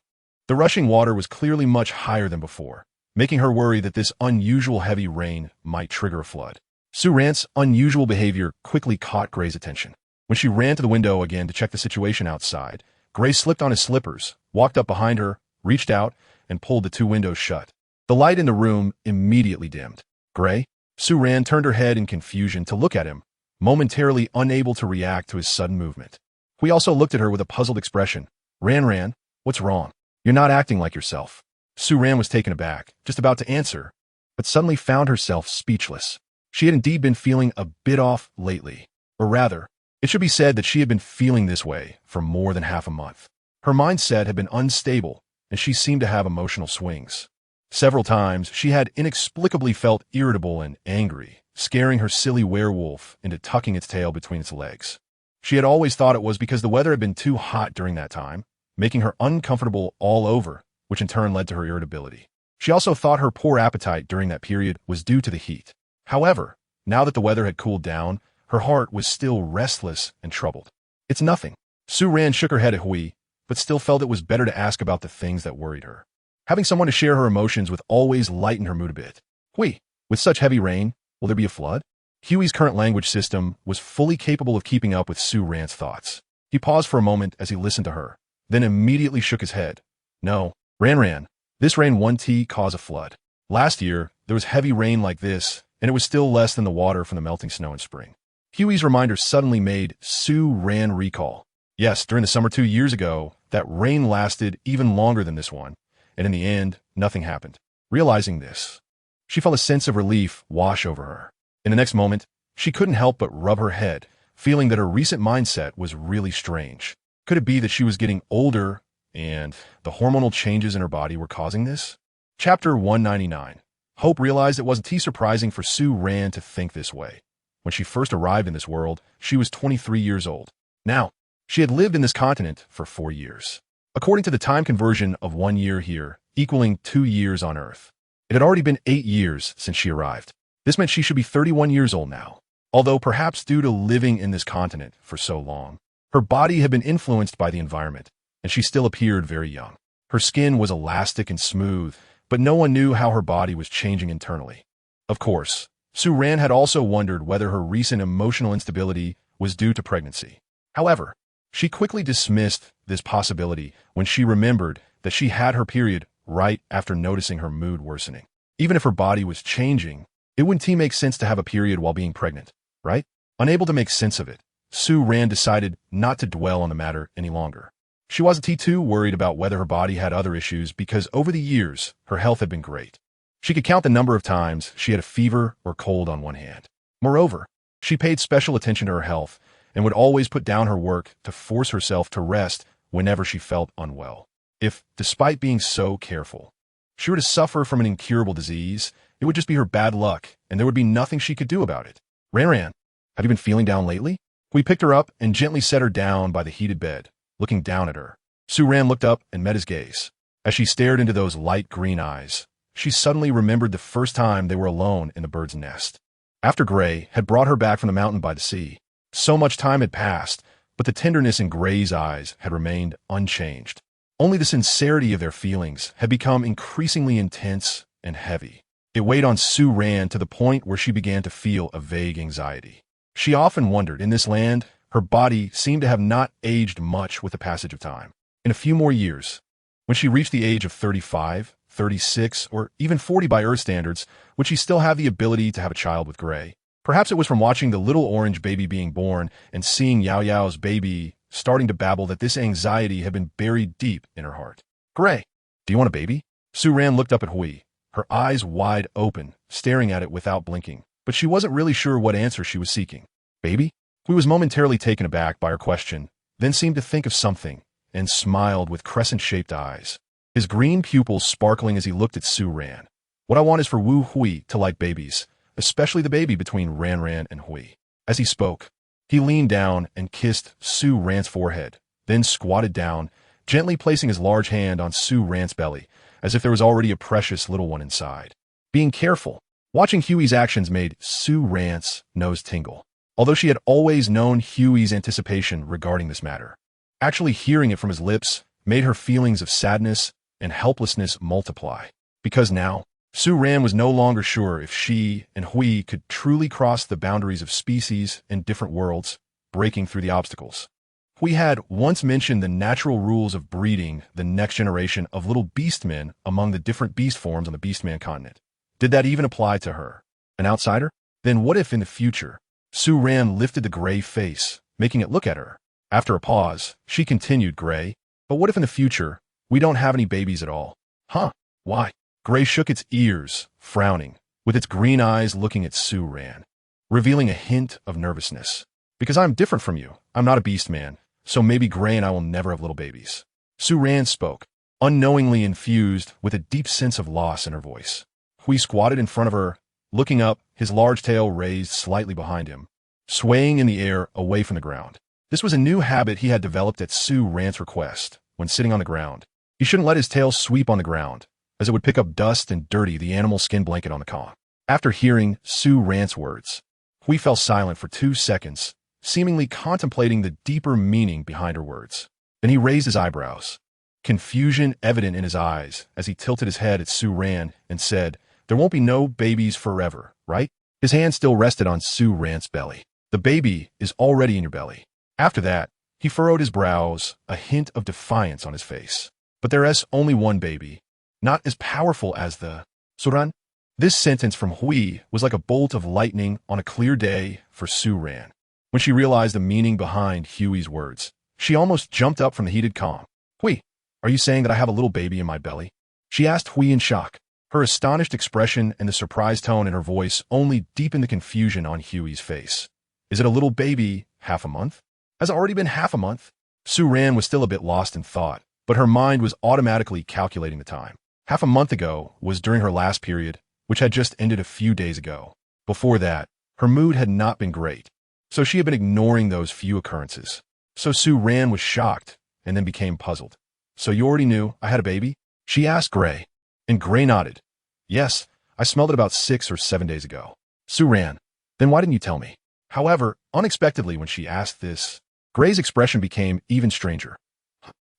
The rushing water was clearly much higher than before, making her worry that this unusual heavy rain might trigger a flood. Sue Ran's unusual behavior quickly caught Gray's attention. When she ran to the window again to check the situation outside, Gray slipped on his slippers, walked up behind her, reached out, and pulled the 2 windows shut. The light in the room immediately dimmed. Gray? Sue Ran turned her head in confusion to look at him, momentarily unable to react to his sudden movement. Hui also looked at her with a puzzled expression. Ran, what's wrong? You're not acting like yourself. Sue Ran was taken aback, just about to answer, but suddenly found herself speechless. She had indeed been feeling a bit off lately. Or rather, it should be said that she had been feeling this way for more than half a month. Her mindset had been unstable, and she seemed to have emotional swings. Several times, she had inexplicably felt irritable and angry, scaring her silly werewolf into tucking its tail between its legs. She had always thought it was because the weather had been too hot during that time, making her uncomfortable all over, which in turn led to her irritability. She also thought her poor appetite during that period was due to the heat. However, now that the weather had cooled down, her heart was still restless and troubled. It's nothing. Sue Ran shook her head at Hui, but still felt it was better to ask about the things that worried her. Having someone to share her emotions with always lightened her mood a bit. Hui, with such heavy rain, will there be a flood? Huey's current language system was fully capable of keeping up with Sue Ran's thoughts. He paused for a moment as he listened to her, then immediately shook his head. No, Ran, this rain won't cause a flood. Last year, there was heavy rain like this, and it was still less than the water from the melting snow in spring. Huey's reminder suddenly made Sue Ran recall. Yes, during the summer 2 years ago, that rain lasted even longer than this one, and in the end, nothing happened. Realizing this, she felt a sense of relief wash over her. In the next moment, she couldn't help but rub her head, feeling that her recent mindset was really strange. Could it be that she was getting older and the hormonal changes in her body were causing this? Chapter 199. Hope realized it wasn't too surprising for Sue Ran to think this way. When she first arrived in this world, she was 23 years old. Now, she had lived in this continent for 4 years. According to the time conversion of 1 year here, equaling 2 years on Earth. It had already been 8 years since she arrived. This meant she should be 31 years old now. Although perhaps due to living in this continent for so long, her body had been influenced by the environment, and she still appeared very young. Her skin was elastic and smooth, but no one knew how her body was changing internally. Of course, Sue Ran had also wondered whether her recent emotional instability was due to pregnancy. However, she quickly dismissed this possibility when she remembered that she had her period right after noticing her mood worsening. Even if her body was changing, it wouldn't make sense to have a period while being pregnant, right? Unable to make sense of it, Sue Ran decided not to dwell on the matter any longer. She wasn't too worried about whether her body had other issues because over the years, her health had been great. She could count the number of times she had a fever or cold on one hand. Moreover, she paid special attention to her health and would always put down her work to force herself to rest whenever she felt unwell. If, despite being so careful, she were to suffer from an incurable disease, it would just be her bad luck, and there would be nothing she could do about it. Ran, have you been feeling down lately? We picked her up and gently set her down by the heated bed, looking down at her. Ran looked up and met his gaze. As she stared into those light green eyes, she suddenly remembered the first time they were alone in the bird's nest. After Gray had brought her back from the mountain by the sea, so much time had passed, but the tenderness in Gray's eyes had remained unchanged. Only the sincerity of their feelings had become increasingly intense and heavy. It weighed on Ran to the point where she began to feel a vague anxiety. She often wondered, in this land, her body seemed to have not aged much with the passage of time. In a few more years, when she reached the age of 35, 36, or even 40 by Earth standards, would she still have the ability to have a child with Gray? Perhaps it was from watching the little orange baby being born and seeing Yao Yao's baby starting to babble that this anxiety had been buried deep in her heart. Gray, do you want a baby? Ran looked up at Hui, her eyes wide open, staring at it without blinking, but she wasn't really sure what answer she was seeking. Baby? Hui was momentarily taken aback by her question, then seemed to think of something, and smiled with crescent-shaped eyes, his green pupils sparkling as he looked at Ran. What I want is for Wu Hui to like babies, especially the baby between Ran and Hui. As he spoke, he leaned down and kissed Ran's forehead, then squatted down, gently placing his large hand on Ran's belly, as if there was already a precious little one inside. Being careful, watching Huey's actions made Ran's nose tingle, although she had always known Huey's anticipation regarding this matter. Actually hearing it from his lips made her feelings of sadness and helplessness multiply, because now, Ran was no longer sure if she and Hui could truly cross the boundaries of species and different worlds, breaking through the obstacles. Hui had once mentioned the natural rules of breeding the next generation of little beastmen among the different beast forms on the Beastman continent. Did that even apply to her? An outsider? Then what if in the future, Ran lifted the gray face, making it look at her? After a pause, she continued, Gray, but what if in the future, we don't have any babies at all? Huh? Why? Gray shook its ears, frowning, with its green eyes looking at Ran, revealing a hint of nervousness. Because I'm different from you. I'm not a beast man, so maybe Gray and I will never have little babies. Ran spoke, unknowingly infused with a deep sense of loss in her voice. Hui squatted in front of her, looking up, his large tail raised slightly behind him, swaying in the air away from the ground. This was a new habit he had developed at Ran's request. When sitting on the ground, he shouldn't let his tail sweep on the ground, as it would pick up dust and dirty the animal skin blanket on the con. After hearing Ran's words, Hui fell silent for 2 seconds, seemingly contemplating the deeper meaning behind her words. Then he raised his eyebrows, confusion evident in his eyes as he tilted his head at Ran and said, There won't be no babies forever, right? His hand still rested on Ran's belly. The baby is already in your belly. After that, he furrowed his brows, a hint of defiance on his face. But there is only one baby, not as powerful as the Suran. This sentence from Hui was like a bolt of lightning on a clear day for Ran. When she realized the meaning behind Huey's words, she almost jumped up from the heated calm. Hui, are you saying that I have a little baby in my belly? She asked Hui in shock. Her astonished expression and the surprised tone in her voice only deepened the confusion on Huey's face. Is it a little baby, half a month? Has it already been half a month? Ran was still a bit lost in thought, but her mind was automatically calculating the time. Half a month ago was during her last period, which had just ended a few days ago. Before that, her mood had not been great, so she had been ignoring those few occurrences. So Ran was shocked and then became puzzled. So you already knew I had a baby? She asked Gray, and Gray nodded. Yes, I smelled it about 6 or 7 days ago. Ran, then why didn't you tell me? However, unexpectedly when she asked this, Gray's expression became even stranger.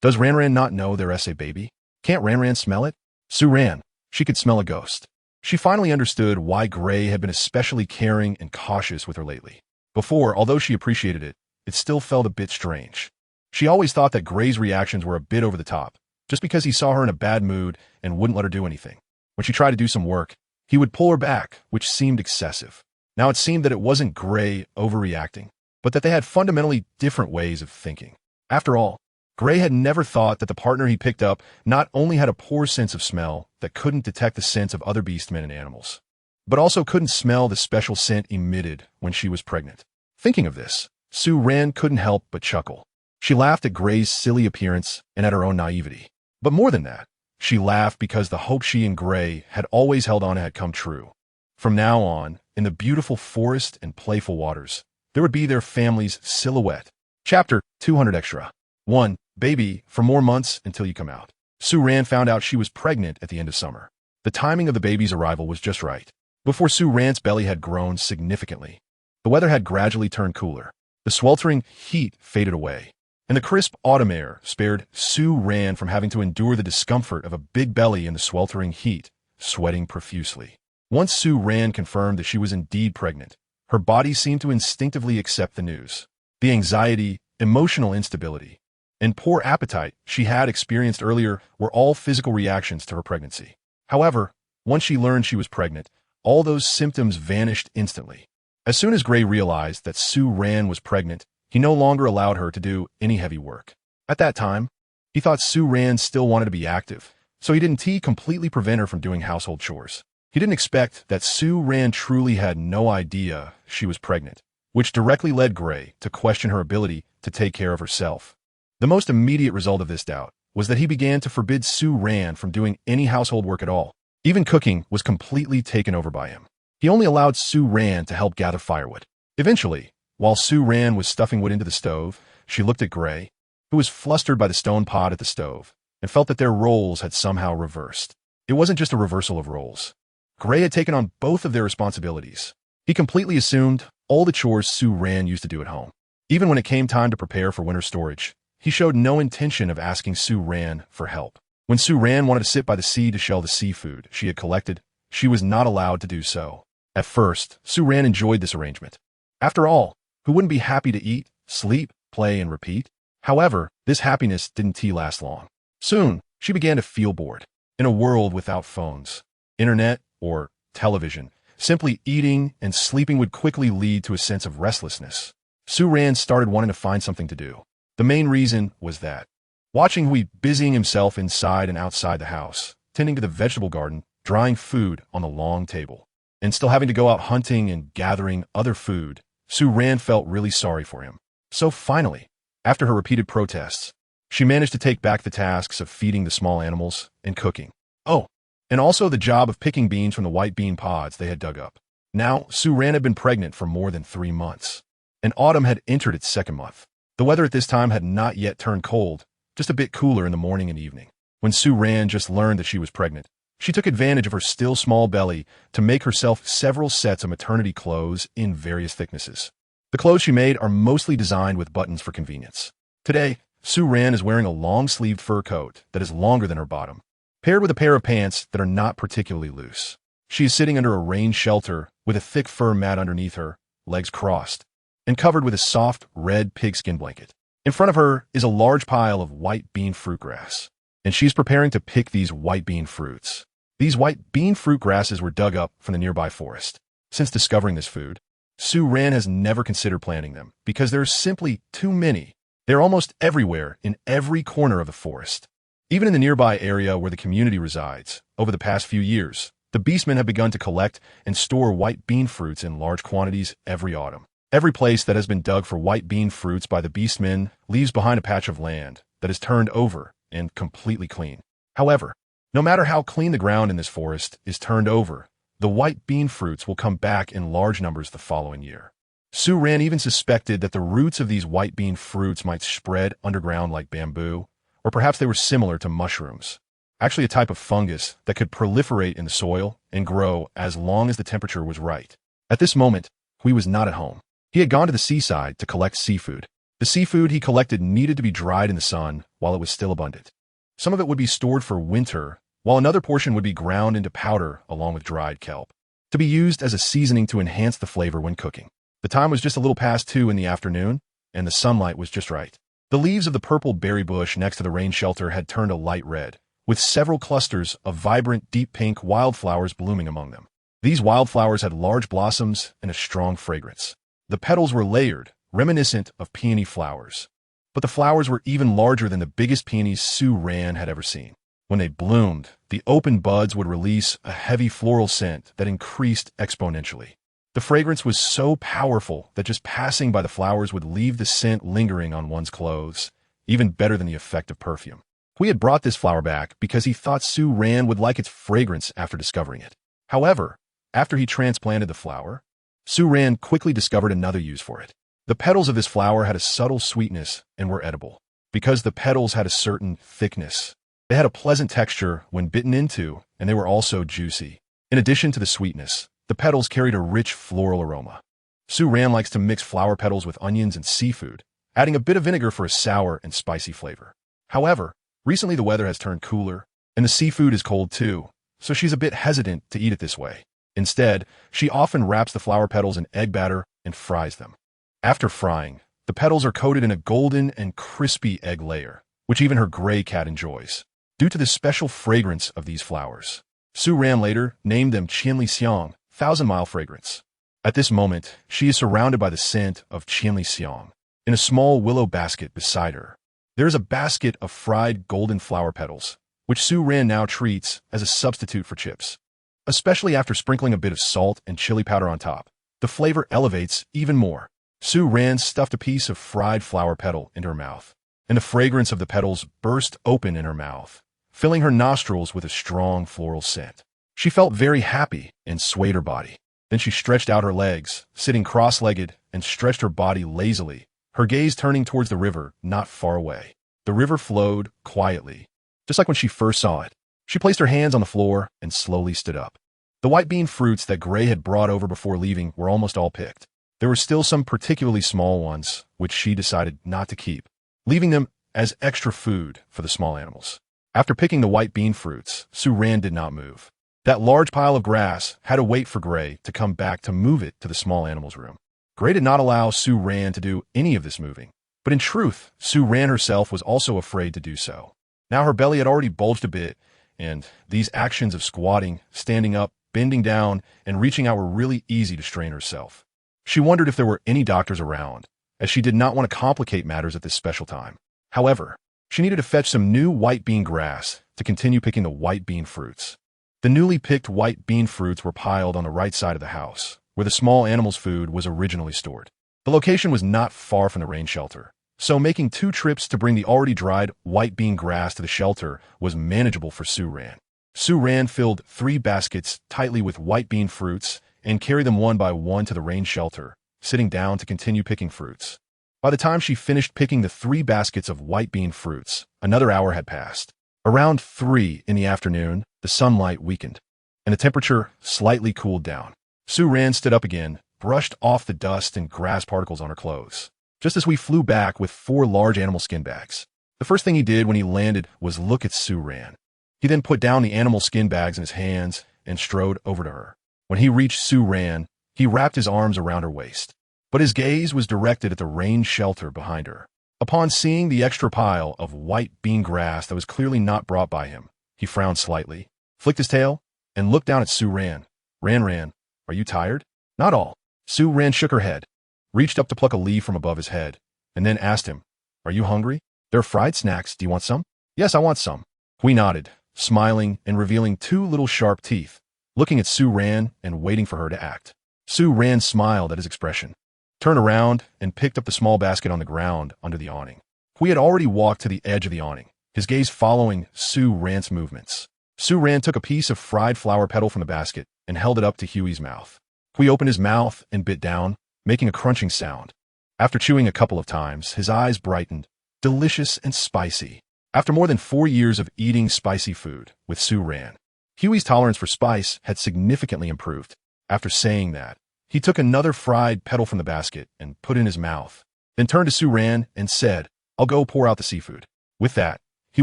Does Ran not know there's a baby? Can't Ran smell it? Ran, she could smell a ghost. She finally understood why Gray had been especially caring and cautious with her lately. Before, although she appreciated it, it still felt a bit strange. She always thought that Gray's reactions were a bit over the top, just because he saw her in a bad mood and wouldn't let her do anything. When she tried to do some work, he would pull her back, which seemed excessive. Now it seemed that it wasn't Gray overreacting, but that they had fundamentally different ways of thinking. After all, Gray had never thought that the partner he picked up not only had a poor sense of smell that couldn't detect the scents of other beastmen and animals, but also couldn't smell the special scent emitted when she was pregnant. Thinking of this, Sue Ran couldn't help but chuckle. She laughed at Gray's silly appearance and at her own naivety. But more than that, she laughed because the hope she and Gray had always held on had come true. From now on, in the beautiful forest and playful waters, there would be their family's silhouette. Chapter 200 Extra 1. Baby, for more months until you come out. Sue Ran found out she was pregnant at the end of summer. The timing of the baby's arrival was just right. Before Sue Ran's belly had grown significantly, the weather had gradually turned cooler. The sweltering heat faded away, and the crisp autumn air spared Sue Ran from having to endure the discomfort of a big belly in the sweltering heat, sweating profusely. Once Sue Ran confirmed that she was indeed pregnant, her body seemed to instinctively accept the news. The anxiety, emotional instability, and poor appetite she had experienced earlier were all physical reactions to her pregnancy. However, once she learned she was pregnant, all those symptoms vanished instantly. As soon as Gray realized that Sue Ran was pregnant, he no longer allowed her to do any heavy work. At that time, he thought Sue Ran still wanted to be active, so he didn't completely prevent her from doing household chores. He didn't expect that Sue Ran truly had no idea she was pregnant, which directly led Gray to question her ability to take care of herself. The most immediate result of this doubt was that he began to forbid Sue Ran from doing any household work at all. Even cooking was completely taken over by him. He only allowed Sue Ran to help gather firewood. Eventually, while Sue Ran was stuffing wood into the stove, she looked at Gray, who was flustered by the stone pot at the stove, and felt that their roles had somehow reversed. It wasn't just a reversal of roles. Gray had taken on both of their responsibilities. He completely assumed all the chores Sue Ran used to do at home. Even when it came time to prepare for winter storage, he showed no intention of asking Sue Ran for help. When Sue Ran wanted to sit by the sea to shell the seafood she had collected, she was not allowed to do so. At first, Sue Ran enjoyed this arrangement. After all, who wouldn't be happy to eat, sleep, play, and repeat? However, this happiness didn't last long. Soon, she began to feel bored. In a world without phones, internet, or television, simply eating and sleeping would quickly lead to a sense of restlessness. Sue Ran started wanting to find something to do. The main reason was that watching Hui busying himself inside and outside the house, tending to the vegetable garden, drying food on the long table, and still having to go out hunting and gathering other food, Sue Ran felt really sorry for him. So finally, after her repeated protests, she managed to take back the tasks of feeding the small animals and cooking. Oh, and also the job of picking beans from the white bean pods they had dug up. Now, Sue Ran had been pregnant for more than 3 months, and autumn had entered its second month. The weather at this time had not yet turned cold, just a bit cooler in the morning and evening. When Sue Ran just learned that she was pregnant, she took advantage of her still small belly to make herself several sets of maternity clothes in various thicknesses. The clothes she made are mostly designed with buttons for convenience. Today, Sue Ran is wearing a long-sleeved fur coat that is longer than her bottom, paired with a pair of pants that are not particularly loose. She is sitting under a rain shelter with a thick fur mat underneath her, legs crossed, and covered with a soft, red pigskin blanket. In front of her is a large pile of white bean fruit grass, and she's preparing to pick these white bean fruits. These white bean fruit grasses were dug up from the nearby forest. Since discovering this food, Sue Ran has never considered planting them because there are simply too many. They're almost everywhere in every corner of the forest. Even in the nearby area where the community resides, over the past few years, the beastmen have begun to collect and store white bean fruits in large quantities every autumn. Every place that has been dug for white bean fruits by the beastmen leaves behind a patch of land that is turned over and completely clean. However, no matter how clean the ground in this forest is turned over, the white bean fruits will come back in large numbers the following year. Sue Ran even suspected that the roots of these white bean fruits might spread underground like bamboo, or perhaps they were similar to mushrooms, actually a type of fungus that could proliferate in the soil and grow as long as the temperature was right. At this moment, Hui was not at home. He had gone to the seaside to collect seafood. The seafood he collected needed to be dried in the sun while it was still abundant. Some of it would be stored for winter, while another portion would be ground into powder along with dried kelp, to be used as a seasoning to enhance the flavor when cooking. The time was just a little past 2 in the afternoon, and the sunlight was just right. The leaves of the purple berry bush next to the rain shelter had turned a light red, with several clusters of vibrant deep pink wildflowers blooming among them. These wildflowers had large blossoms and a strong fragrance. The petals were layered, reminiscent of peony flowers. But the flowers were even larger than the biggest peonies Sue Ran had ever seen. When they bloomed, the open buds would release a heavy floral scent that increased exponentially. The fragrance was so powerful that just passing by the flowers would leave the scent lingering on one's clothes, even better than the effect of perfume. Hui had brought this flower back because he thought Sue Ran would like its fragrance after discovering it. However, after he transplanted the flower, Sue Ran quickly discovered another use for it. The petals of this flower had a subtle sweetness and were edible. Because the petals had a certain thickness, they had a pleasant texture when bitten into, and they were also juicy. In addition to the sweetness, the petals carried a rich floral aroma. Sue Ran likes to mix flower petals with onions and seafood, adding a bit of vinegar for a sour and spicy flavor. However, recently the weather has turned cooler, and the seafood is cold too, so she's a bit hesitant to eat it this way. Instead, she often wraps the flower petals in egg batter and fries them. After frying, the petals are coated in a golden and crispy egg layer, which even her gray cat enjoys. Due to the special fragrance of these flowers, Sue Ran later named them Qianli Xiang, thousand-mile fragrance. At this moment, she is surrounded by the scent of Qianli Xiang. In a small willow basket beside her, there is a basket of fried golden flower petals, which Sue Ran now treats as a substitute for chips. Especially after sprinkling a bit of salt and chili powder on top, the flavor elevates even more. Sue Ran stuffed a piece of fried flower petal into her mouth, and the fragrance of the petals burst open in her mouth, filling her nostrils with a strong floral scent. She felt very happy and swayed her body. Then she stretched out her legs, sitting cross-legged, and stretched her body lazily, her gaze turning towards the river not far away. The river flowed quietly, just like when she first saw it. She placed her hands on the floor and slowly stood up. The white bean fruits that Gray had brought over before leaving were almost all picked. There were still some particularly small ones, which she decided not to keep, leaving them as extra food for the small animals. After picking the white bean fruits, Sue Ran did not move. That large pile of grass had to wait for Gray to come back to move it to the small animals' room. Gray did not allow Sue Ran to do any of this moving, but in truth, Sue Ran herself was also afraid to do so. Now her belly had already bulged a bit, and these actions of squatting, standing up, bending down, and reaching out were really easy to strain herself. She wondered if there were any doctors around, as she did not want to complicate matters at this special time. However, she needed to fetch some new white bean grass to continue picking the white bean fruits. The newly picked white bean fruits were piled on the right side of the house, where the small animals' food was originally stored. The location was not far from the rain shelter, so making 2 trips to bring the already dried white bean grass to the shelter was manageable for Sue Ran. Sue Ran filled 3 baskets tightly with white bean fruits and carried them one by one to the rain shelter, sitting down to continue picking fruits. By the time she finished picking the 3 baskets of white bean fruits, another hour had passed. Around 3 in the afternoon, the sunlight weakened, and the temperature slightly cooled down. Sue Ran stood up again, brushed off the dust and grass particles on her clothes, just as we flew back with 4 large animal skin bags. The first thing he did when he landed was look at Sue Ran. He then put down the animal skin bags in his hands and strode over to her. When he reached Sue Ran, he wrapped his arms around her waist, but his gaze was directed at the rain shelter behind her. Upon seeing the extra pile of white bean grass that was clearly not brought by him, he frowned slightly, flicked his tail, and looked down at Sue Ran. Ran, are you tired? Not all. Sue Ran shook her head, reached up to pluck a leaf from above his head, and then asked him, are you hungry? There are fried snacks. Do you want some? Yes, I want some. Hui nodded, smiling and revealing 2 little sharp teeth, looking at Sue Ran and waiting for her to act. Sue Ran smiled at his expression, turned around, and picked up the small basket on the ground under the awning. Hui had already walked to the edge of the awning, his gaze following Sue Ran's movements. Sue Ran took a piece of fried flower petal from the basket and held it up to Huey's mouth. Hui opened his mouth and bit down, making a crunching sound. After chewing a couple of times, his eyes brightened, delicious and spicy. After more than 4 years of eating spicy food with Sue Ran, Huey's tolerance for spice had significantly improved. After saying that, he took another fried petal from the basket and put it in his mouth, then turned to Sue Ran and said, I'll go pour out the seafood. With that, he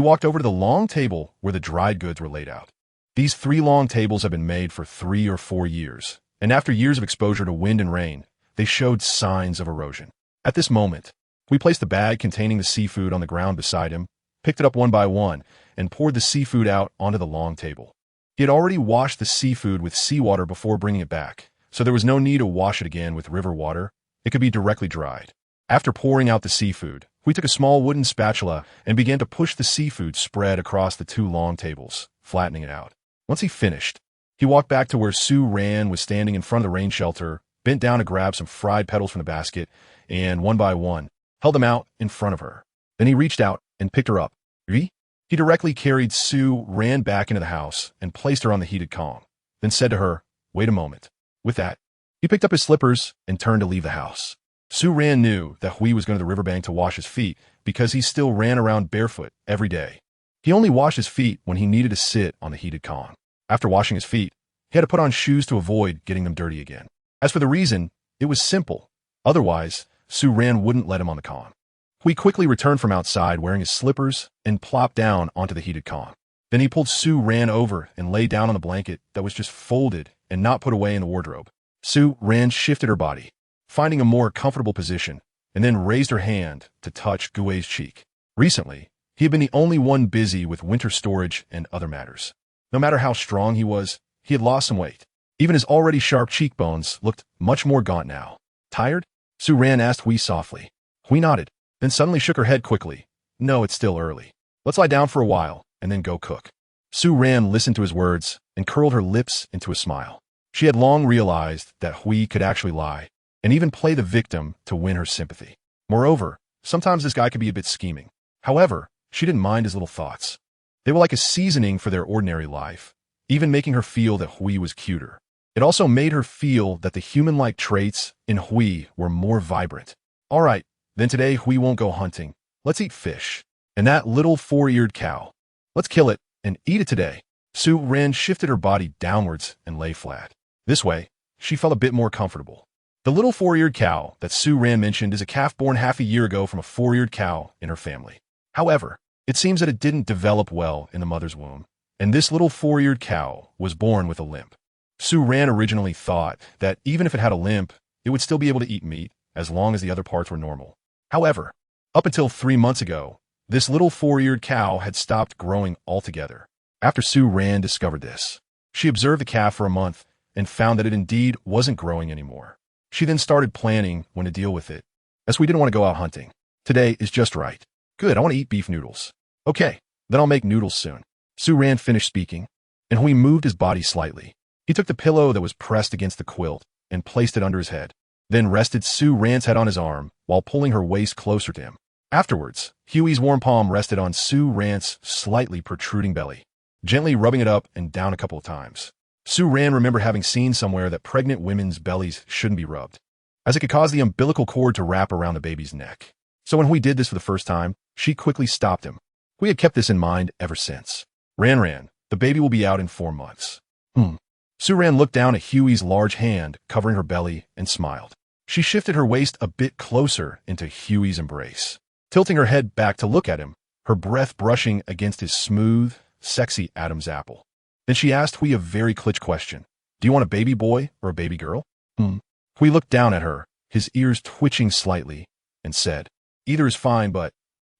walked over to the long table where the dried goods were laid out. These 3 long tables had been made for 3 or 4 years, and after years of exposure to wind and rain, they showed signs of erosion. At this moment, we placed the bag containing the seafood on the ground beside him, picked it up one by one, and poured the seafood out onto the long table. He had already washed the seafood with seawater before bringing it back, so there was no need to wash it again with river water. It could be directly dried. After pouring out the seafood, we took a small wooden spatula and began to push the seafood spread across the 2 long tables, flattening it out. Once he finished, he walked back to where Sue Ran was standing in front of the rain shelter, bent down to grab some fried petals from the basket, and one by one, held them out in front of her. Then he reached out and picked her up. He directly carried Sue Ran back into the house and placed her on the heated Kong, then said to her, "Wait a moment." With that, he picked up his slippers and turned to leave the house. Sue Ran knew that Hui was going to the riverbank to wash his feet because he still ran around barefoot every day. He only washed his feet when he needed to sit on the heated Kong. After washing his feet, he had to put on shoes to avoid getting them dirty again. As for the reason, it was simple. Otherwise, Sue Ran wouldn't let him on the Kong. Hui quickly returned from outside wearing his slippers and plopped down onto the heated Kong. Then he pulled Sue Ran over and lay down on the blanket that was just folded and not put away in the wardrobe. Sue Ran shifted her body, finding a more comfortable position, and then raised her hand to touch Gui's cheek. Recently, he had been the only one busy with winter storage and other matters. No matter how strong he was, he had lost some weight. Even his already sharp cheekbones looked much more gaunt now. Tired? Sue Ran asked Hui softly. Hui nodded, then suddenly shook her head quickly. No, it's still early. Let's lie down for a while, and then go cook. Sue Ran listened to his words and curled her lips into a smile. She had long realized that Hui could actually lie, and even play the victim to win her sympathy. Moreover, sometimes this guy could be a bit scheming. However, she didn't mind his little thoughts. They were like a seasoning for their ordinary life, even making her feel that Hui was cuter. It also made her feel that the human-like traits in Hui were more vibrant. All right, then today Hui won't go hunting. Let's eat fish. And that little 4-eared cow. Let's kill it and eat it today. Sue Ran shifted her body downwards and lay flat. This way, she felt a bit more comfortable. The little 4-eared cow that Sue Ran mentioned is a calf born half a year ago from a 4-eared cow in her family. However, it seems that it didn't develop well in the mother's womb, and this little 4-eared cow was born with a limp. Sue Ran originally thought that even if it had a limp, it would still be able to eat meat as long as the other parts were normal. However, up until 3 months ago, this little 4-eared cow had stopped growing altogether. After Sue Ran discovered this, she observed the calf for a month and found that it indeed wasn't growing anymore. She then started planning when to deal with it, as we didn't want to go out hunting. Today is just right. Good, I want to eat beef noodles. Okay, then I'll make noodles soon. Sue Ran finished speaking, and Hui moved his body slightly. He took the pillow that was pressed against the quilt and placed it under his head, then rested Sue Ran's head on his arm while pulling her waist closer to him. Afterwards, Huey's warm palm rested on Sue Ran's slightly protruding belly, gently rubbing it up and down a couple of times. Sue Ran remembered having seen somewhere that pregnant women's bellies shouldn't be rubbed, as it could cause the umbilical cord to wrap around the baby's neck. So when Hui did this for the first time, she quickly stopped him. Hui had kept this in mind ever since. Ran, the baby will be out in 4 months. Sue Ran looked down at Huey's large hand covering her belly and smiled. She shifted her waist a bit closer into Huey's embrace, tilting her head back to look at him, her breath brushing against his smooth, sexy Adam's apple. Then she asked Hui a very clutch question. Do you want a baby boy or a baby girl? Hui looked down at her, his ears twitching slightly, and said, either is fine, but...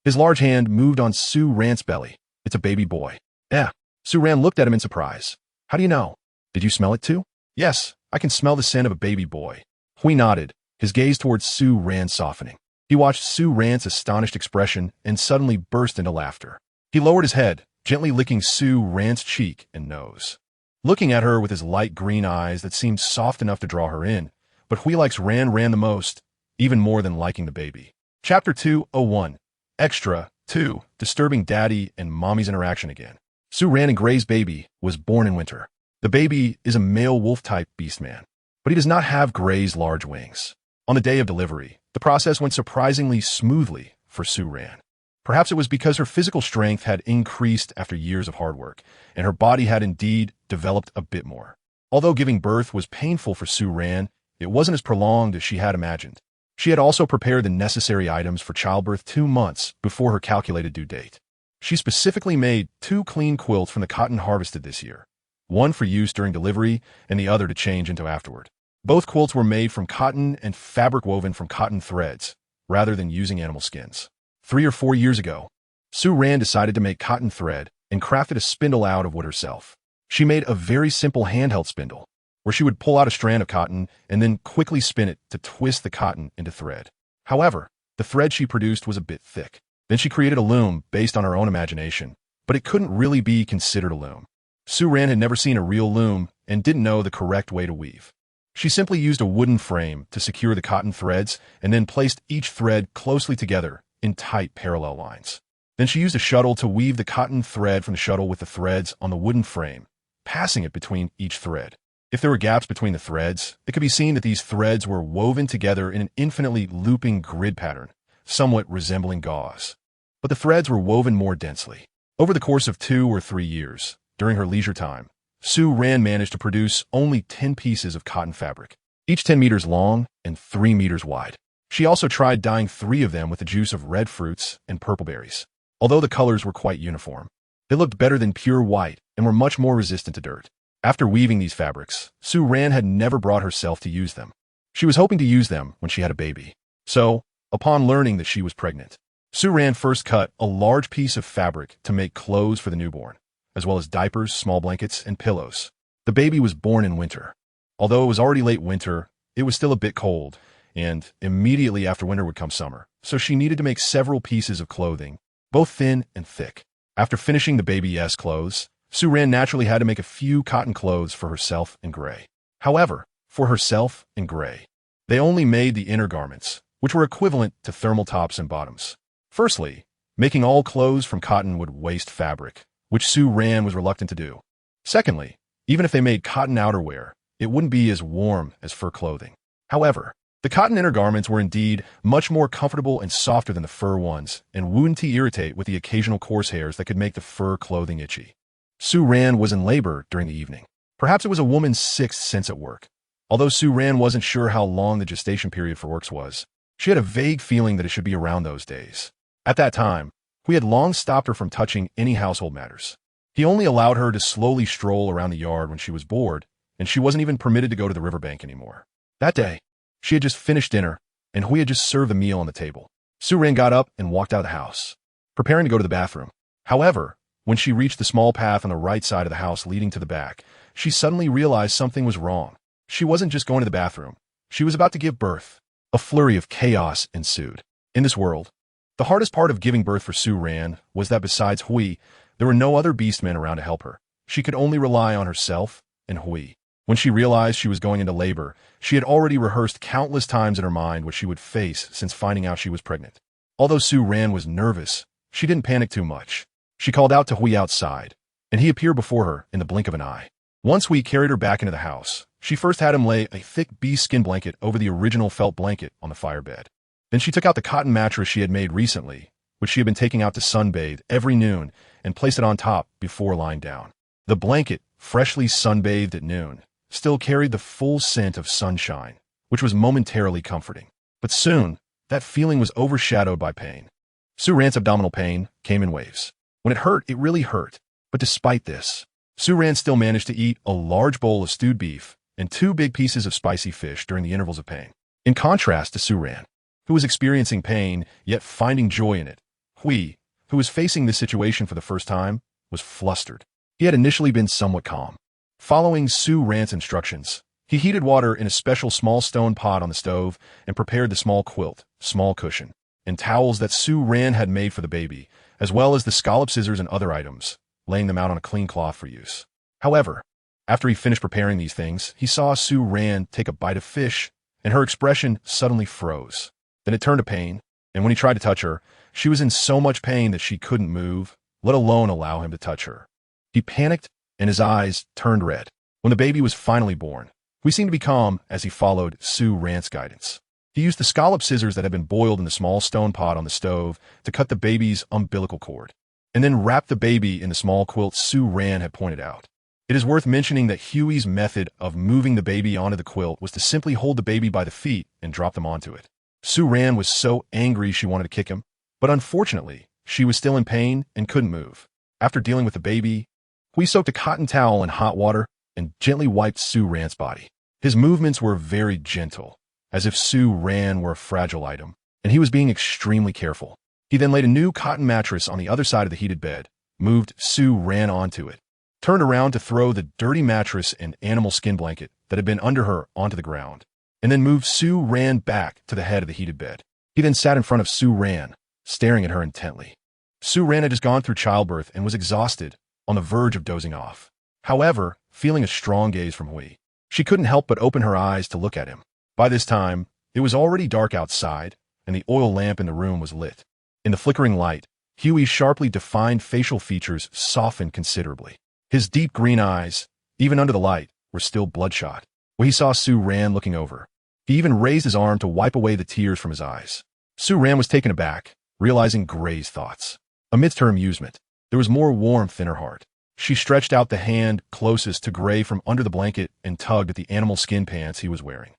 His large hand moved on Sue Ran's belly. It's a baby boy. Yeah. Sue Ran looked at him in surprise. How do you know? Did you smell it too? Yes, I can smell the scent of a baby boy. Hui nodded, his gaze towards Sue Ran softening. He watched Sue Ran's astonished expression and suddenly burst into laughter. He lowered his head, gently licking Sue Ran's cheek and nose, looking at her with his light green eyes that seemed soft enough to draw her in. But Hui likes Ran the most, even more than liking the baby. Chapter 201. Extra 2. Disturbing Daddy and Mommy's interaction again. Sue Ran and Gray's baby was born in winter. The baby is a male wolf-type beastman, but he does not have Gray's large wings. On the day of delivery, the process went surprisingly smoothly for Sue Ran. Perhaps it was because her physical strength had increased after years of hard work, and her body had indeed developed a bit more. Although giving birth was painful for Sue Ran, it wasn't as prolonged as she had imagined. She had also prepared the necessary items for childbirth 2 months before her calculated due date. She specifically made 2 clean quilts from the cotton harvested this year, one for use during delivery and the other to change into afterward. Both quilts were made from cotton and fabric woven from cotton threads, rather than using animal skins. 3 or 4 years ago, Sue Ran decided to make cotton thread and crafted a spindle out of wood herself. She made a very simple handheld spindle, where she would pull out a strand of cotton and then quickly spin it to twist the cotton into thread. However, The thread she produced was a bit thick. Then she created a loom based on her own imagination, but it couldn't really be considered a loom. Sue-Ran had never seen a real loom and didn't know the correct way to weave. She simply used a wooden frame to secure the cotton threads and then placed each thread closely together in tight parallel lines. Then she used a shuttle to weave the cotton thread from the shuttle with the threads on the wooden frame, passing it between each thread. If there were gaps between the threads, it could be seen that these threads were woven together in an infinitely looping grid pattern, somewhat resembling gauze. But the threads were woven more densely. Over the course of 2 or 3 years, during her leisure time, Sue-Ran managed to produce only 10 pieces of cotton fabric, each 10 meters long and 3 meters wide. She also tried dyeing 3 of them with the juice of red fruits and purple berries. Although the colors were quite uniform, they looked better than pure white and were much more resistant to dirt. After weaving these fabrics, Sue-Ran had never brought herself to use them. She was hoping to use them when she had a baby. So, upon learning that she was pregnant, Sue-Ran first cut a large piece of fabric to make clothes for the newborn, as well as diapers, small blankets, and pillows. The baby was born in winter. Although it was already late winter, it was still a bit cold, and immediately after winter would come summer, so she needed to make several pieces of clothing, both thin and thick. After finishing the baby's clothes, Sue-Ran naturally had to make a few cotton clothes for herself and Gray. However, for herself and Gray, they only made the inner garments, which were equivalent to thermal tops and bottoms. Firstly, making all clothes from cotton would waste fabric, which Sue-Ran was reluctant to do. Secondly, even if they made cotton outerwear, it wouldn't be as warm as fur clothing. However, the cotton inner garments were indeed much more comfortable and softer than the fur ones, and wouldn't irritate with the occasional coarse hairs that could make the fur clothing itchy. Sue-Ran was in labor during the evening. Perhaps it was a woman's sixth sense at work. Although Sue-Ran wasn't sure how long the gestation period for works was, she had a vague feeling that it should be around those days. At that time, he had long stopped her from touching any household matters. He only allowed her to slowly stroll around the yard when she was bored, and she wasn't even permitted to go to the riverbank anymore. That day, she had just finished dinner, and Hui had just served the meal on the table. Sue-Ran got up and walked out of the house, preparing to go to the bathroom. However, when she reached the small path on the right side of the house leading to the back, she suddenly realized something was wrong. She wasn't just going to the bathroom. She was about to give birth. A flurry of chaos ensued. In this world, the hardest part of giving birth for Sue-Ran was that besides Hui, there were no other beastmen around to help her. She could only rely on herself and Hui. When she realized she was going into labor, she had already rehearsed countless times in her mind what she would face since finding out she was pregnant. Although Sue-Ran was nervous, she didn't panic too much. She called out to Hui outside, and he appeared before her in the blink of an eye. Once Hui carried her back into the house, she first had him lay a thick bee skin blanket over the original felt blanket on the firebed. Then she took out the cotton mattress she had made recently, which she had been taking out to sunbathe every noon, and placed it on top before lying down. The blanket, freshly sunbathed at noon, still carried the full scent of sunshine, which was momentarily comforting. But soon, that feeling was overshadowed by pain. Sue-Ran's abdominal pain came in waves. When it hurt, it really hurt. But despite this, Sue-Ran still managed to eat a large bowl of stewed beef and 2 big pieces of spicy fish during the intervals of pain. In contrast to Sue-Ran, who was experiencing pain yet finding joy in it, Hui, who was facing this situation for the first time, was flustered. He had initially been somewhat calm. Following Sue-Ran's instructions, he heated water in a special small stone pot on the stove and prepared the small quilt, small cushion, and towels that Sue-Ran had made for the baby, as well as the scallop scissors and other items, laying them out on a clean cloth for use. However, after he finished preparing these things, he saw Sue-Ran take a bite of fish, and her expression suddenly froze. Then it turned to pain, and when he tried to touch her, she was in so much pain that she couldn't move, let alone allow him to touch her. He panicked, and his eyes turned red. When the baby was finally born, he seemed to be calm as he followed Sue-Ran's guidance. He used the scallop scissors that had been boiled in the small stone pot on the stove to cut the baby's umbilical cord, and then wrap the baby in the small quilt Sue-Ran had pointed out. It is worth mentioning that Huey's method of moving the baby onto the quilt was to simply hold the baby by the feet and drop them onto it. Sue-Ran was so angry she wanted to kick him, but unfortunately, she was still in pain and couldn't move. After dealing with the baby, Hui soaked a cotton towel in hot water and gently wiped Sue-Ran's body. His movements were very gentle, as if Sue-Ran were a fragile item, and he was being extremely careful. He then laid a new cotton mattress on the other side of the heated bed, moved Sue-Ran onto it, turned around to throw the dirty mattress and animal skin blanket that had been under her onto the ground, and then moved Sue-Ran back to the head of the heated bed. He then sat in front of Su Ran, staring at her intently. Su Ran had just gone through childbirth and was exhausted, on the verge of dozing off. However, feeling a strong gaze from Hui, she couldn't help but open her eyes to look at him. By this time, it was already dark outside, and the oil lamp in the room was lit. In the flickering light, Huey's sharply defined facial features softened considerably. His deep green eyes, even under the light, were still bloodshot. When he saw Su Ran looking over, he even raised his arm to wipe away the tears from his eyes. Su Ran was taken aback, realizing Gray's thoughts. Amidst her amusement, there was more warmth in her heart. She stretched out the hand closest to Gray from under the blanket and tugged at the animal skin pants he was wearing.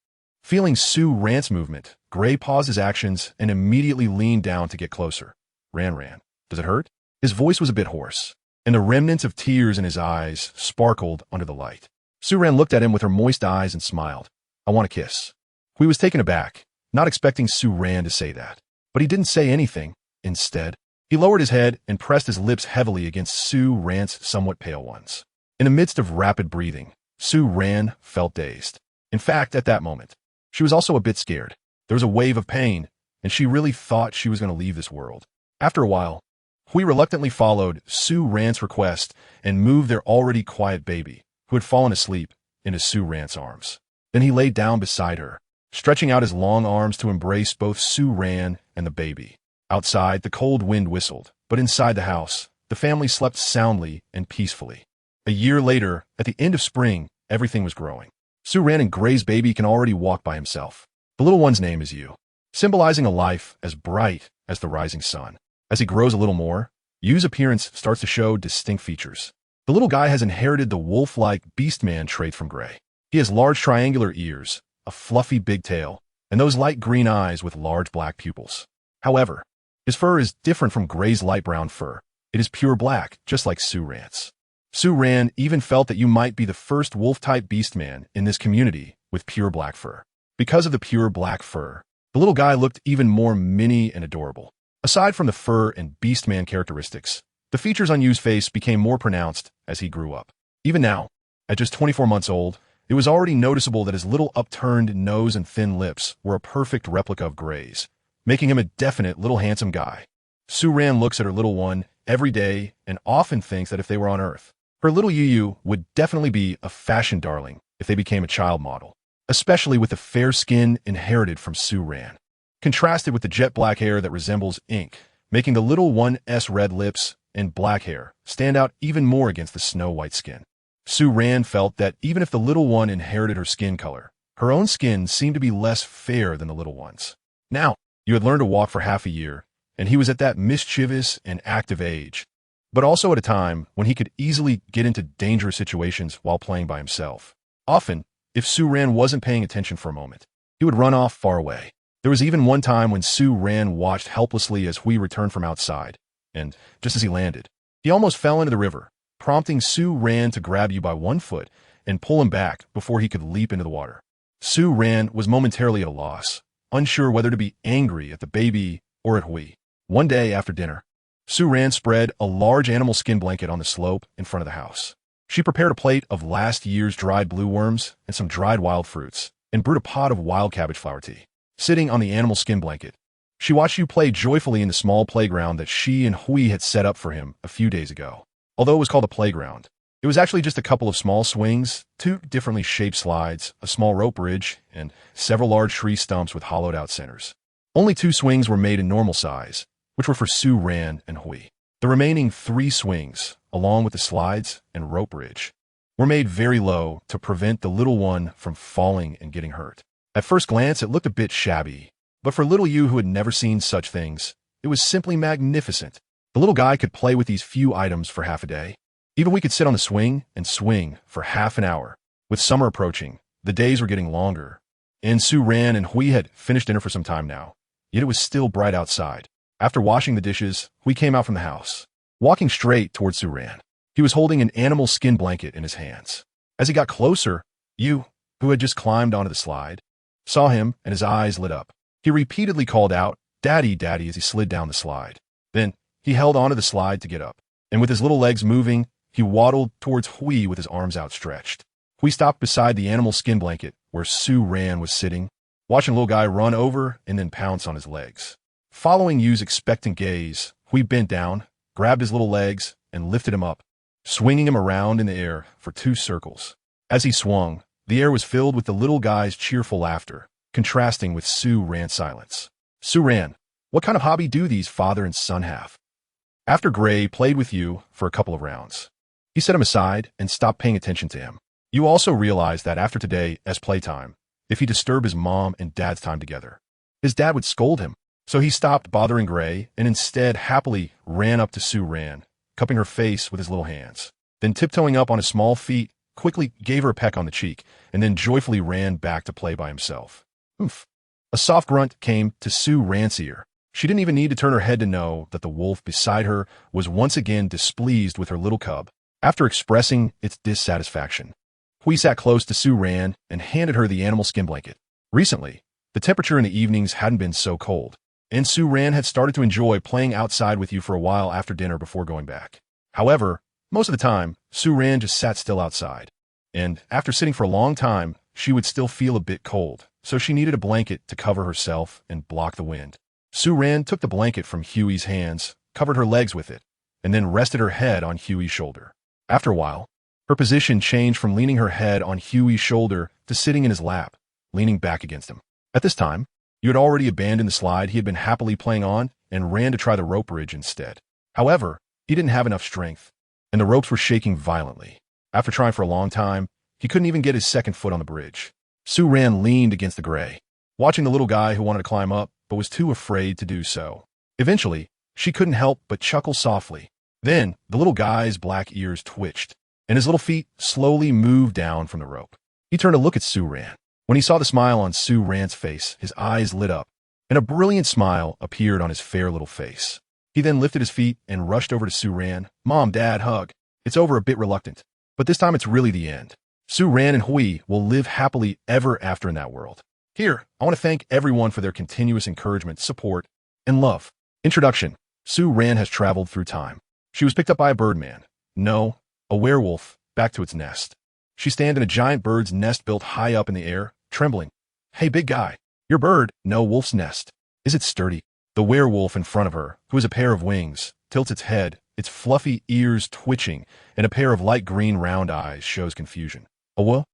Feeling Su Ran's movement, Gray paused his actions and immediately leaned down to get closer. Ran, does it hurt? His voice was a bit hoarse, and the remnants of tears in his eyes sparkled under the light. Su Ran looked at him with her moist eyes and smiled. I want a kiss. Hui was taken aback, not expecting Su Ran to say that. But he didn't say anything. Instead, he lowered his head and pressed his lips heavily against Su Ran's somewhat pale ones. In the midst of rapid breathing, Su Ran felt dazed. In fact, at that moment, she was also a bit scared. There was a wave of pain, and she really thought she was going to leave this world. After a while, Hui reluctantly followed Su Ran's request and moved their already quiet baby, who had fallen asleep, into Su Ran's arms. Then he laid down beside her, stretching out his long arms to embrace both Su Ran and the baby. Outside, the cold wind whistled, but inside the house, the family slept soundly and peacefully. A year later, at the end of spring, everything was growing. Su Ran and Gray's baby can already walk by himself. The little one's name is Yu, symbolizing a life as bright as the rising sun. As he grows a little more, Yu's appearance starts to show distinct features. The little guy has inherited the wolf-like beastman trait from Gray. He has large triangular ears, a fluffy big tail, and those light green eyes with large black pupils. However, his fur is different from Gray's light brown fur. It is pure black, just like Su Ran's. Su Ran even felt that Yu might be the first wolf-type beastman in this community with pure black fur. Because of the pure black fur, the little guy looked even more mini and adorable. Aside from the fur and beastman characteristics, the features on Yu's face became more pronounced as he grew up. Even now, at just 24 months old, it was already noticeable that his little upturned nose and thin lips were a perfect replica of Gray's, making him a definite little handsome guy. Su Ran looks at her little one every day and often thinks that if they were on Earth, her little Yu would definitely be a fashion darling if they became a child model, especially with the fair skin inherited from Su Ran, contrasted with the jet black hair that resembles ink, making the little one's red lips and black hair stand out even more against the snow-white skin. Su Ran felt that even if the little one inherited her skin color, her own skin seemed to be less fair than the little one's. Now, Yu had learned to walk for half a year, and he was at that mischievous and active age, but also at a time when he could easily get into dangerous situations while playing by himself. Often, if Su Ran wasn't paying attention for a moment, he would run off far away. There was even one time when Su Ran watched helplessly as Hui returned from outside, and just as he landed, he almost fell into the river, prompting Su Ran to grab Yu by one foot and pull him back before he could leap into the water. Su Ran was momentarily at a loss, unsure whether to be angry at the baby or at Hui. One day after dinner, Su Ran spread a large animal skin blanket on the slope in front of the house. She prepared a plate of last year's dried blue worms and some dried wild fruits, and brewed a pot of wild cabbage flower tea. Sitting on the animal skin blanket, she watched Yu play joyfully in the small playground that she and Hui had set up for him a few days ago. Although it was called a playground, it was actually just a couple of small swings, 2 differently shaped slides, a small rope bridge, and several large tree stumps with hollowed-out centers. Only 2 swings were made in normal size, which were for Su Ran and Hui. The remaining 3 swings, along with the slides and rope bridge, were made very low to prevent the little one from falling and getting hurt. At first glance, it looked a bit shabby, but for little Yu, who had never seen such things, it was simply magnificent. The little guy could play with these few items for half a day. Even we could sit on the swing and swing for half an hour. With summer approaching, the days were getting longer, and Su Ran and Hui had finished dinner for some time now, yet it was still bright outside. After washing the dishes, Hui came out from the house, walking straight towards Su Ran. He was holding an animal skin blanket in his hands. As he got closer, Yu, who had just climbed onto the slide, saw him and his eyes lit up. He repeatedly called out, "Daddy, Daddy," as he slid down the slide. Then, he held onto the slide to get up, and with his little legs moving, he waddled towards Hui with his arms outstretched. Hui stopped beside the animal skin blanket where Su Ran was sitting watching the little guy run over and then pounce on his legs. Following Yu's expectant gaze, Hui bent down, grabbed his little legs, and lifted him up, swinging him around in the air for 2 circles. As he swung, the air was filled with the little guy's cheerful laughter, contrasting with Su Ran's silence. Su Ran, what kind of hobby do these father and son have? After Gray played with Yu for a couple of rounds, he set him aside and stopped paying attention to him. Yu also realized that after today, as playtime, if he disturbed his mom and dad's time together, his dad would scold him. So he stopped bothering Gray and instead happily ran up to Su Ran, cupping her face with his little hands. Then tiptoeing up on his small feet, quickly gave her a peck on the cheek, and then joyfully ran back to play by himself. Oomph. A soft grunt came to Su Ran's ear. She didn't even need to turn her head to know that the wolf beside her was once again displeased with her little cub. After expressing its dissatisfaction, Hui sat close to Su Ran and handed her the animal skin blanket. Recently, the temperature in the evenings hadn't been so cold, and Su Ran had started to enjoy playing outside with you for a while after dinner before going back. However, most of the time, Su Ran just sat still outside, and after sitting for a long time, she would still feel a bit cold, so she needed a blanket to cover herself and block the wind. Su Ran took the blanket from Huey's hands, covered her legs with it, and then rested her head on Huey's shoulder. After a while, her position changed from leaning her head on Huey's shoulder to sitting in his lap, leaning back against him. At this time, you had already abandoned the slide he had been happily playing on and ran to try the rope bridge instead. However, he didn't have enough strength, and the ropes were shaking violently. After trying for a long time, he couldn't even get his second foot on the bridge. Su Ran leaned against the gray, watching the little guy who wanted to climb up but was too afraid to do so. Eventually, she couldn't help but chuckle softly. Then, the little guy's black ears twitched, and his little feet slowly moved down from the rope. He turned to look at Su Ran. When he saw the smile on Su Ran's face, his eyes lit up, and a brilliant smile appeared on his fair little face. He then lifted his feet and rushed over to Su Ran. Mom, Dad, hug. It's over a bit reluctant, but this time it's really the end. Su Ran and Hui will live happily ever after in that world. Here, I want to thank everyone for their continuous encouragement, support, and love. Introduction. Su Ran has traveled through time. She was picked up by a birdman. No, a werewolf, back to its nest. She stands in a giant bird's nest built high up in the air, trembling. Hey, big guy, your bird, no wolf's nest. Is it sturdy? The werewolf in front of her, who has a pair of wings, tilts its head, its fluffy ears twitching, and a pair of light green round eyes shows confusion. A what?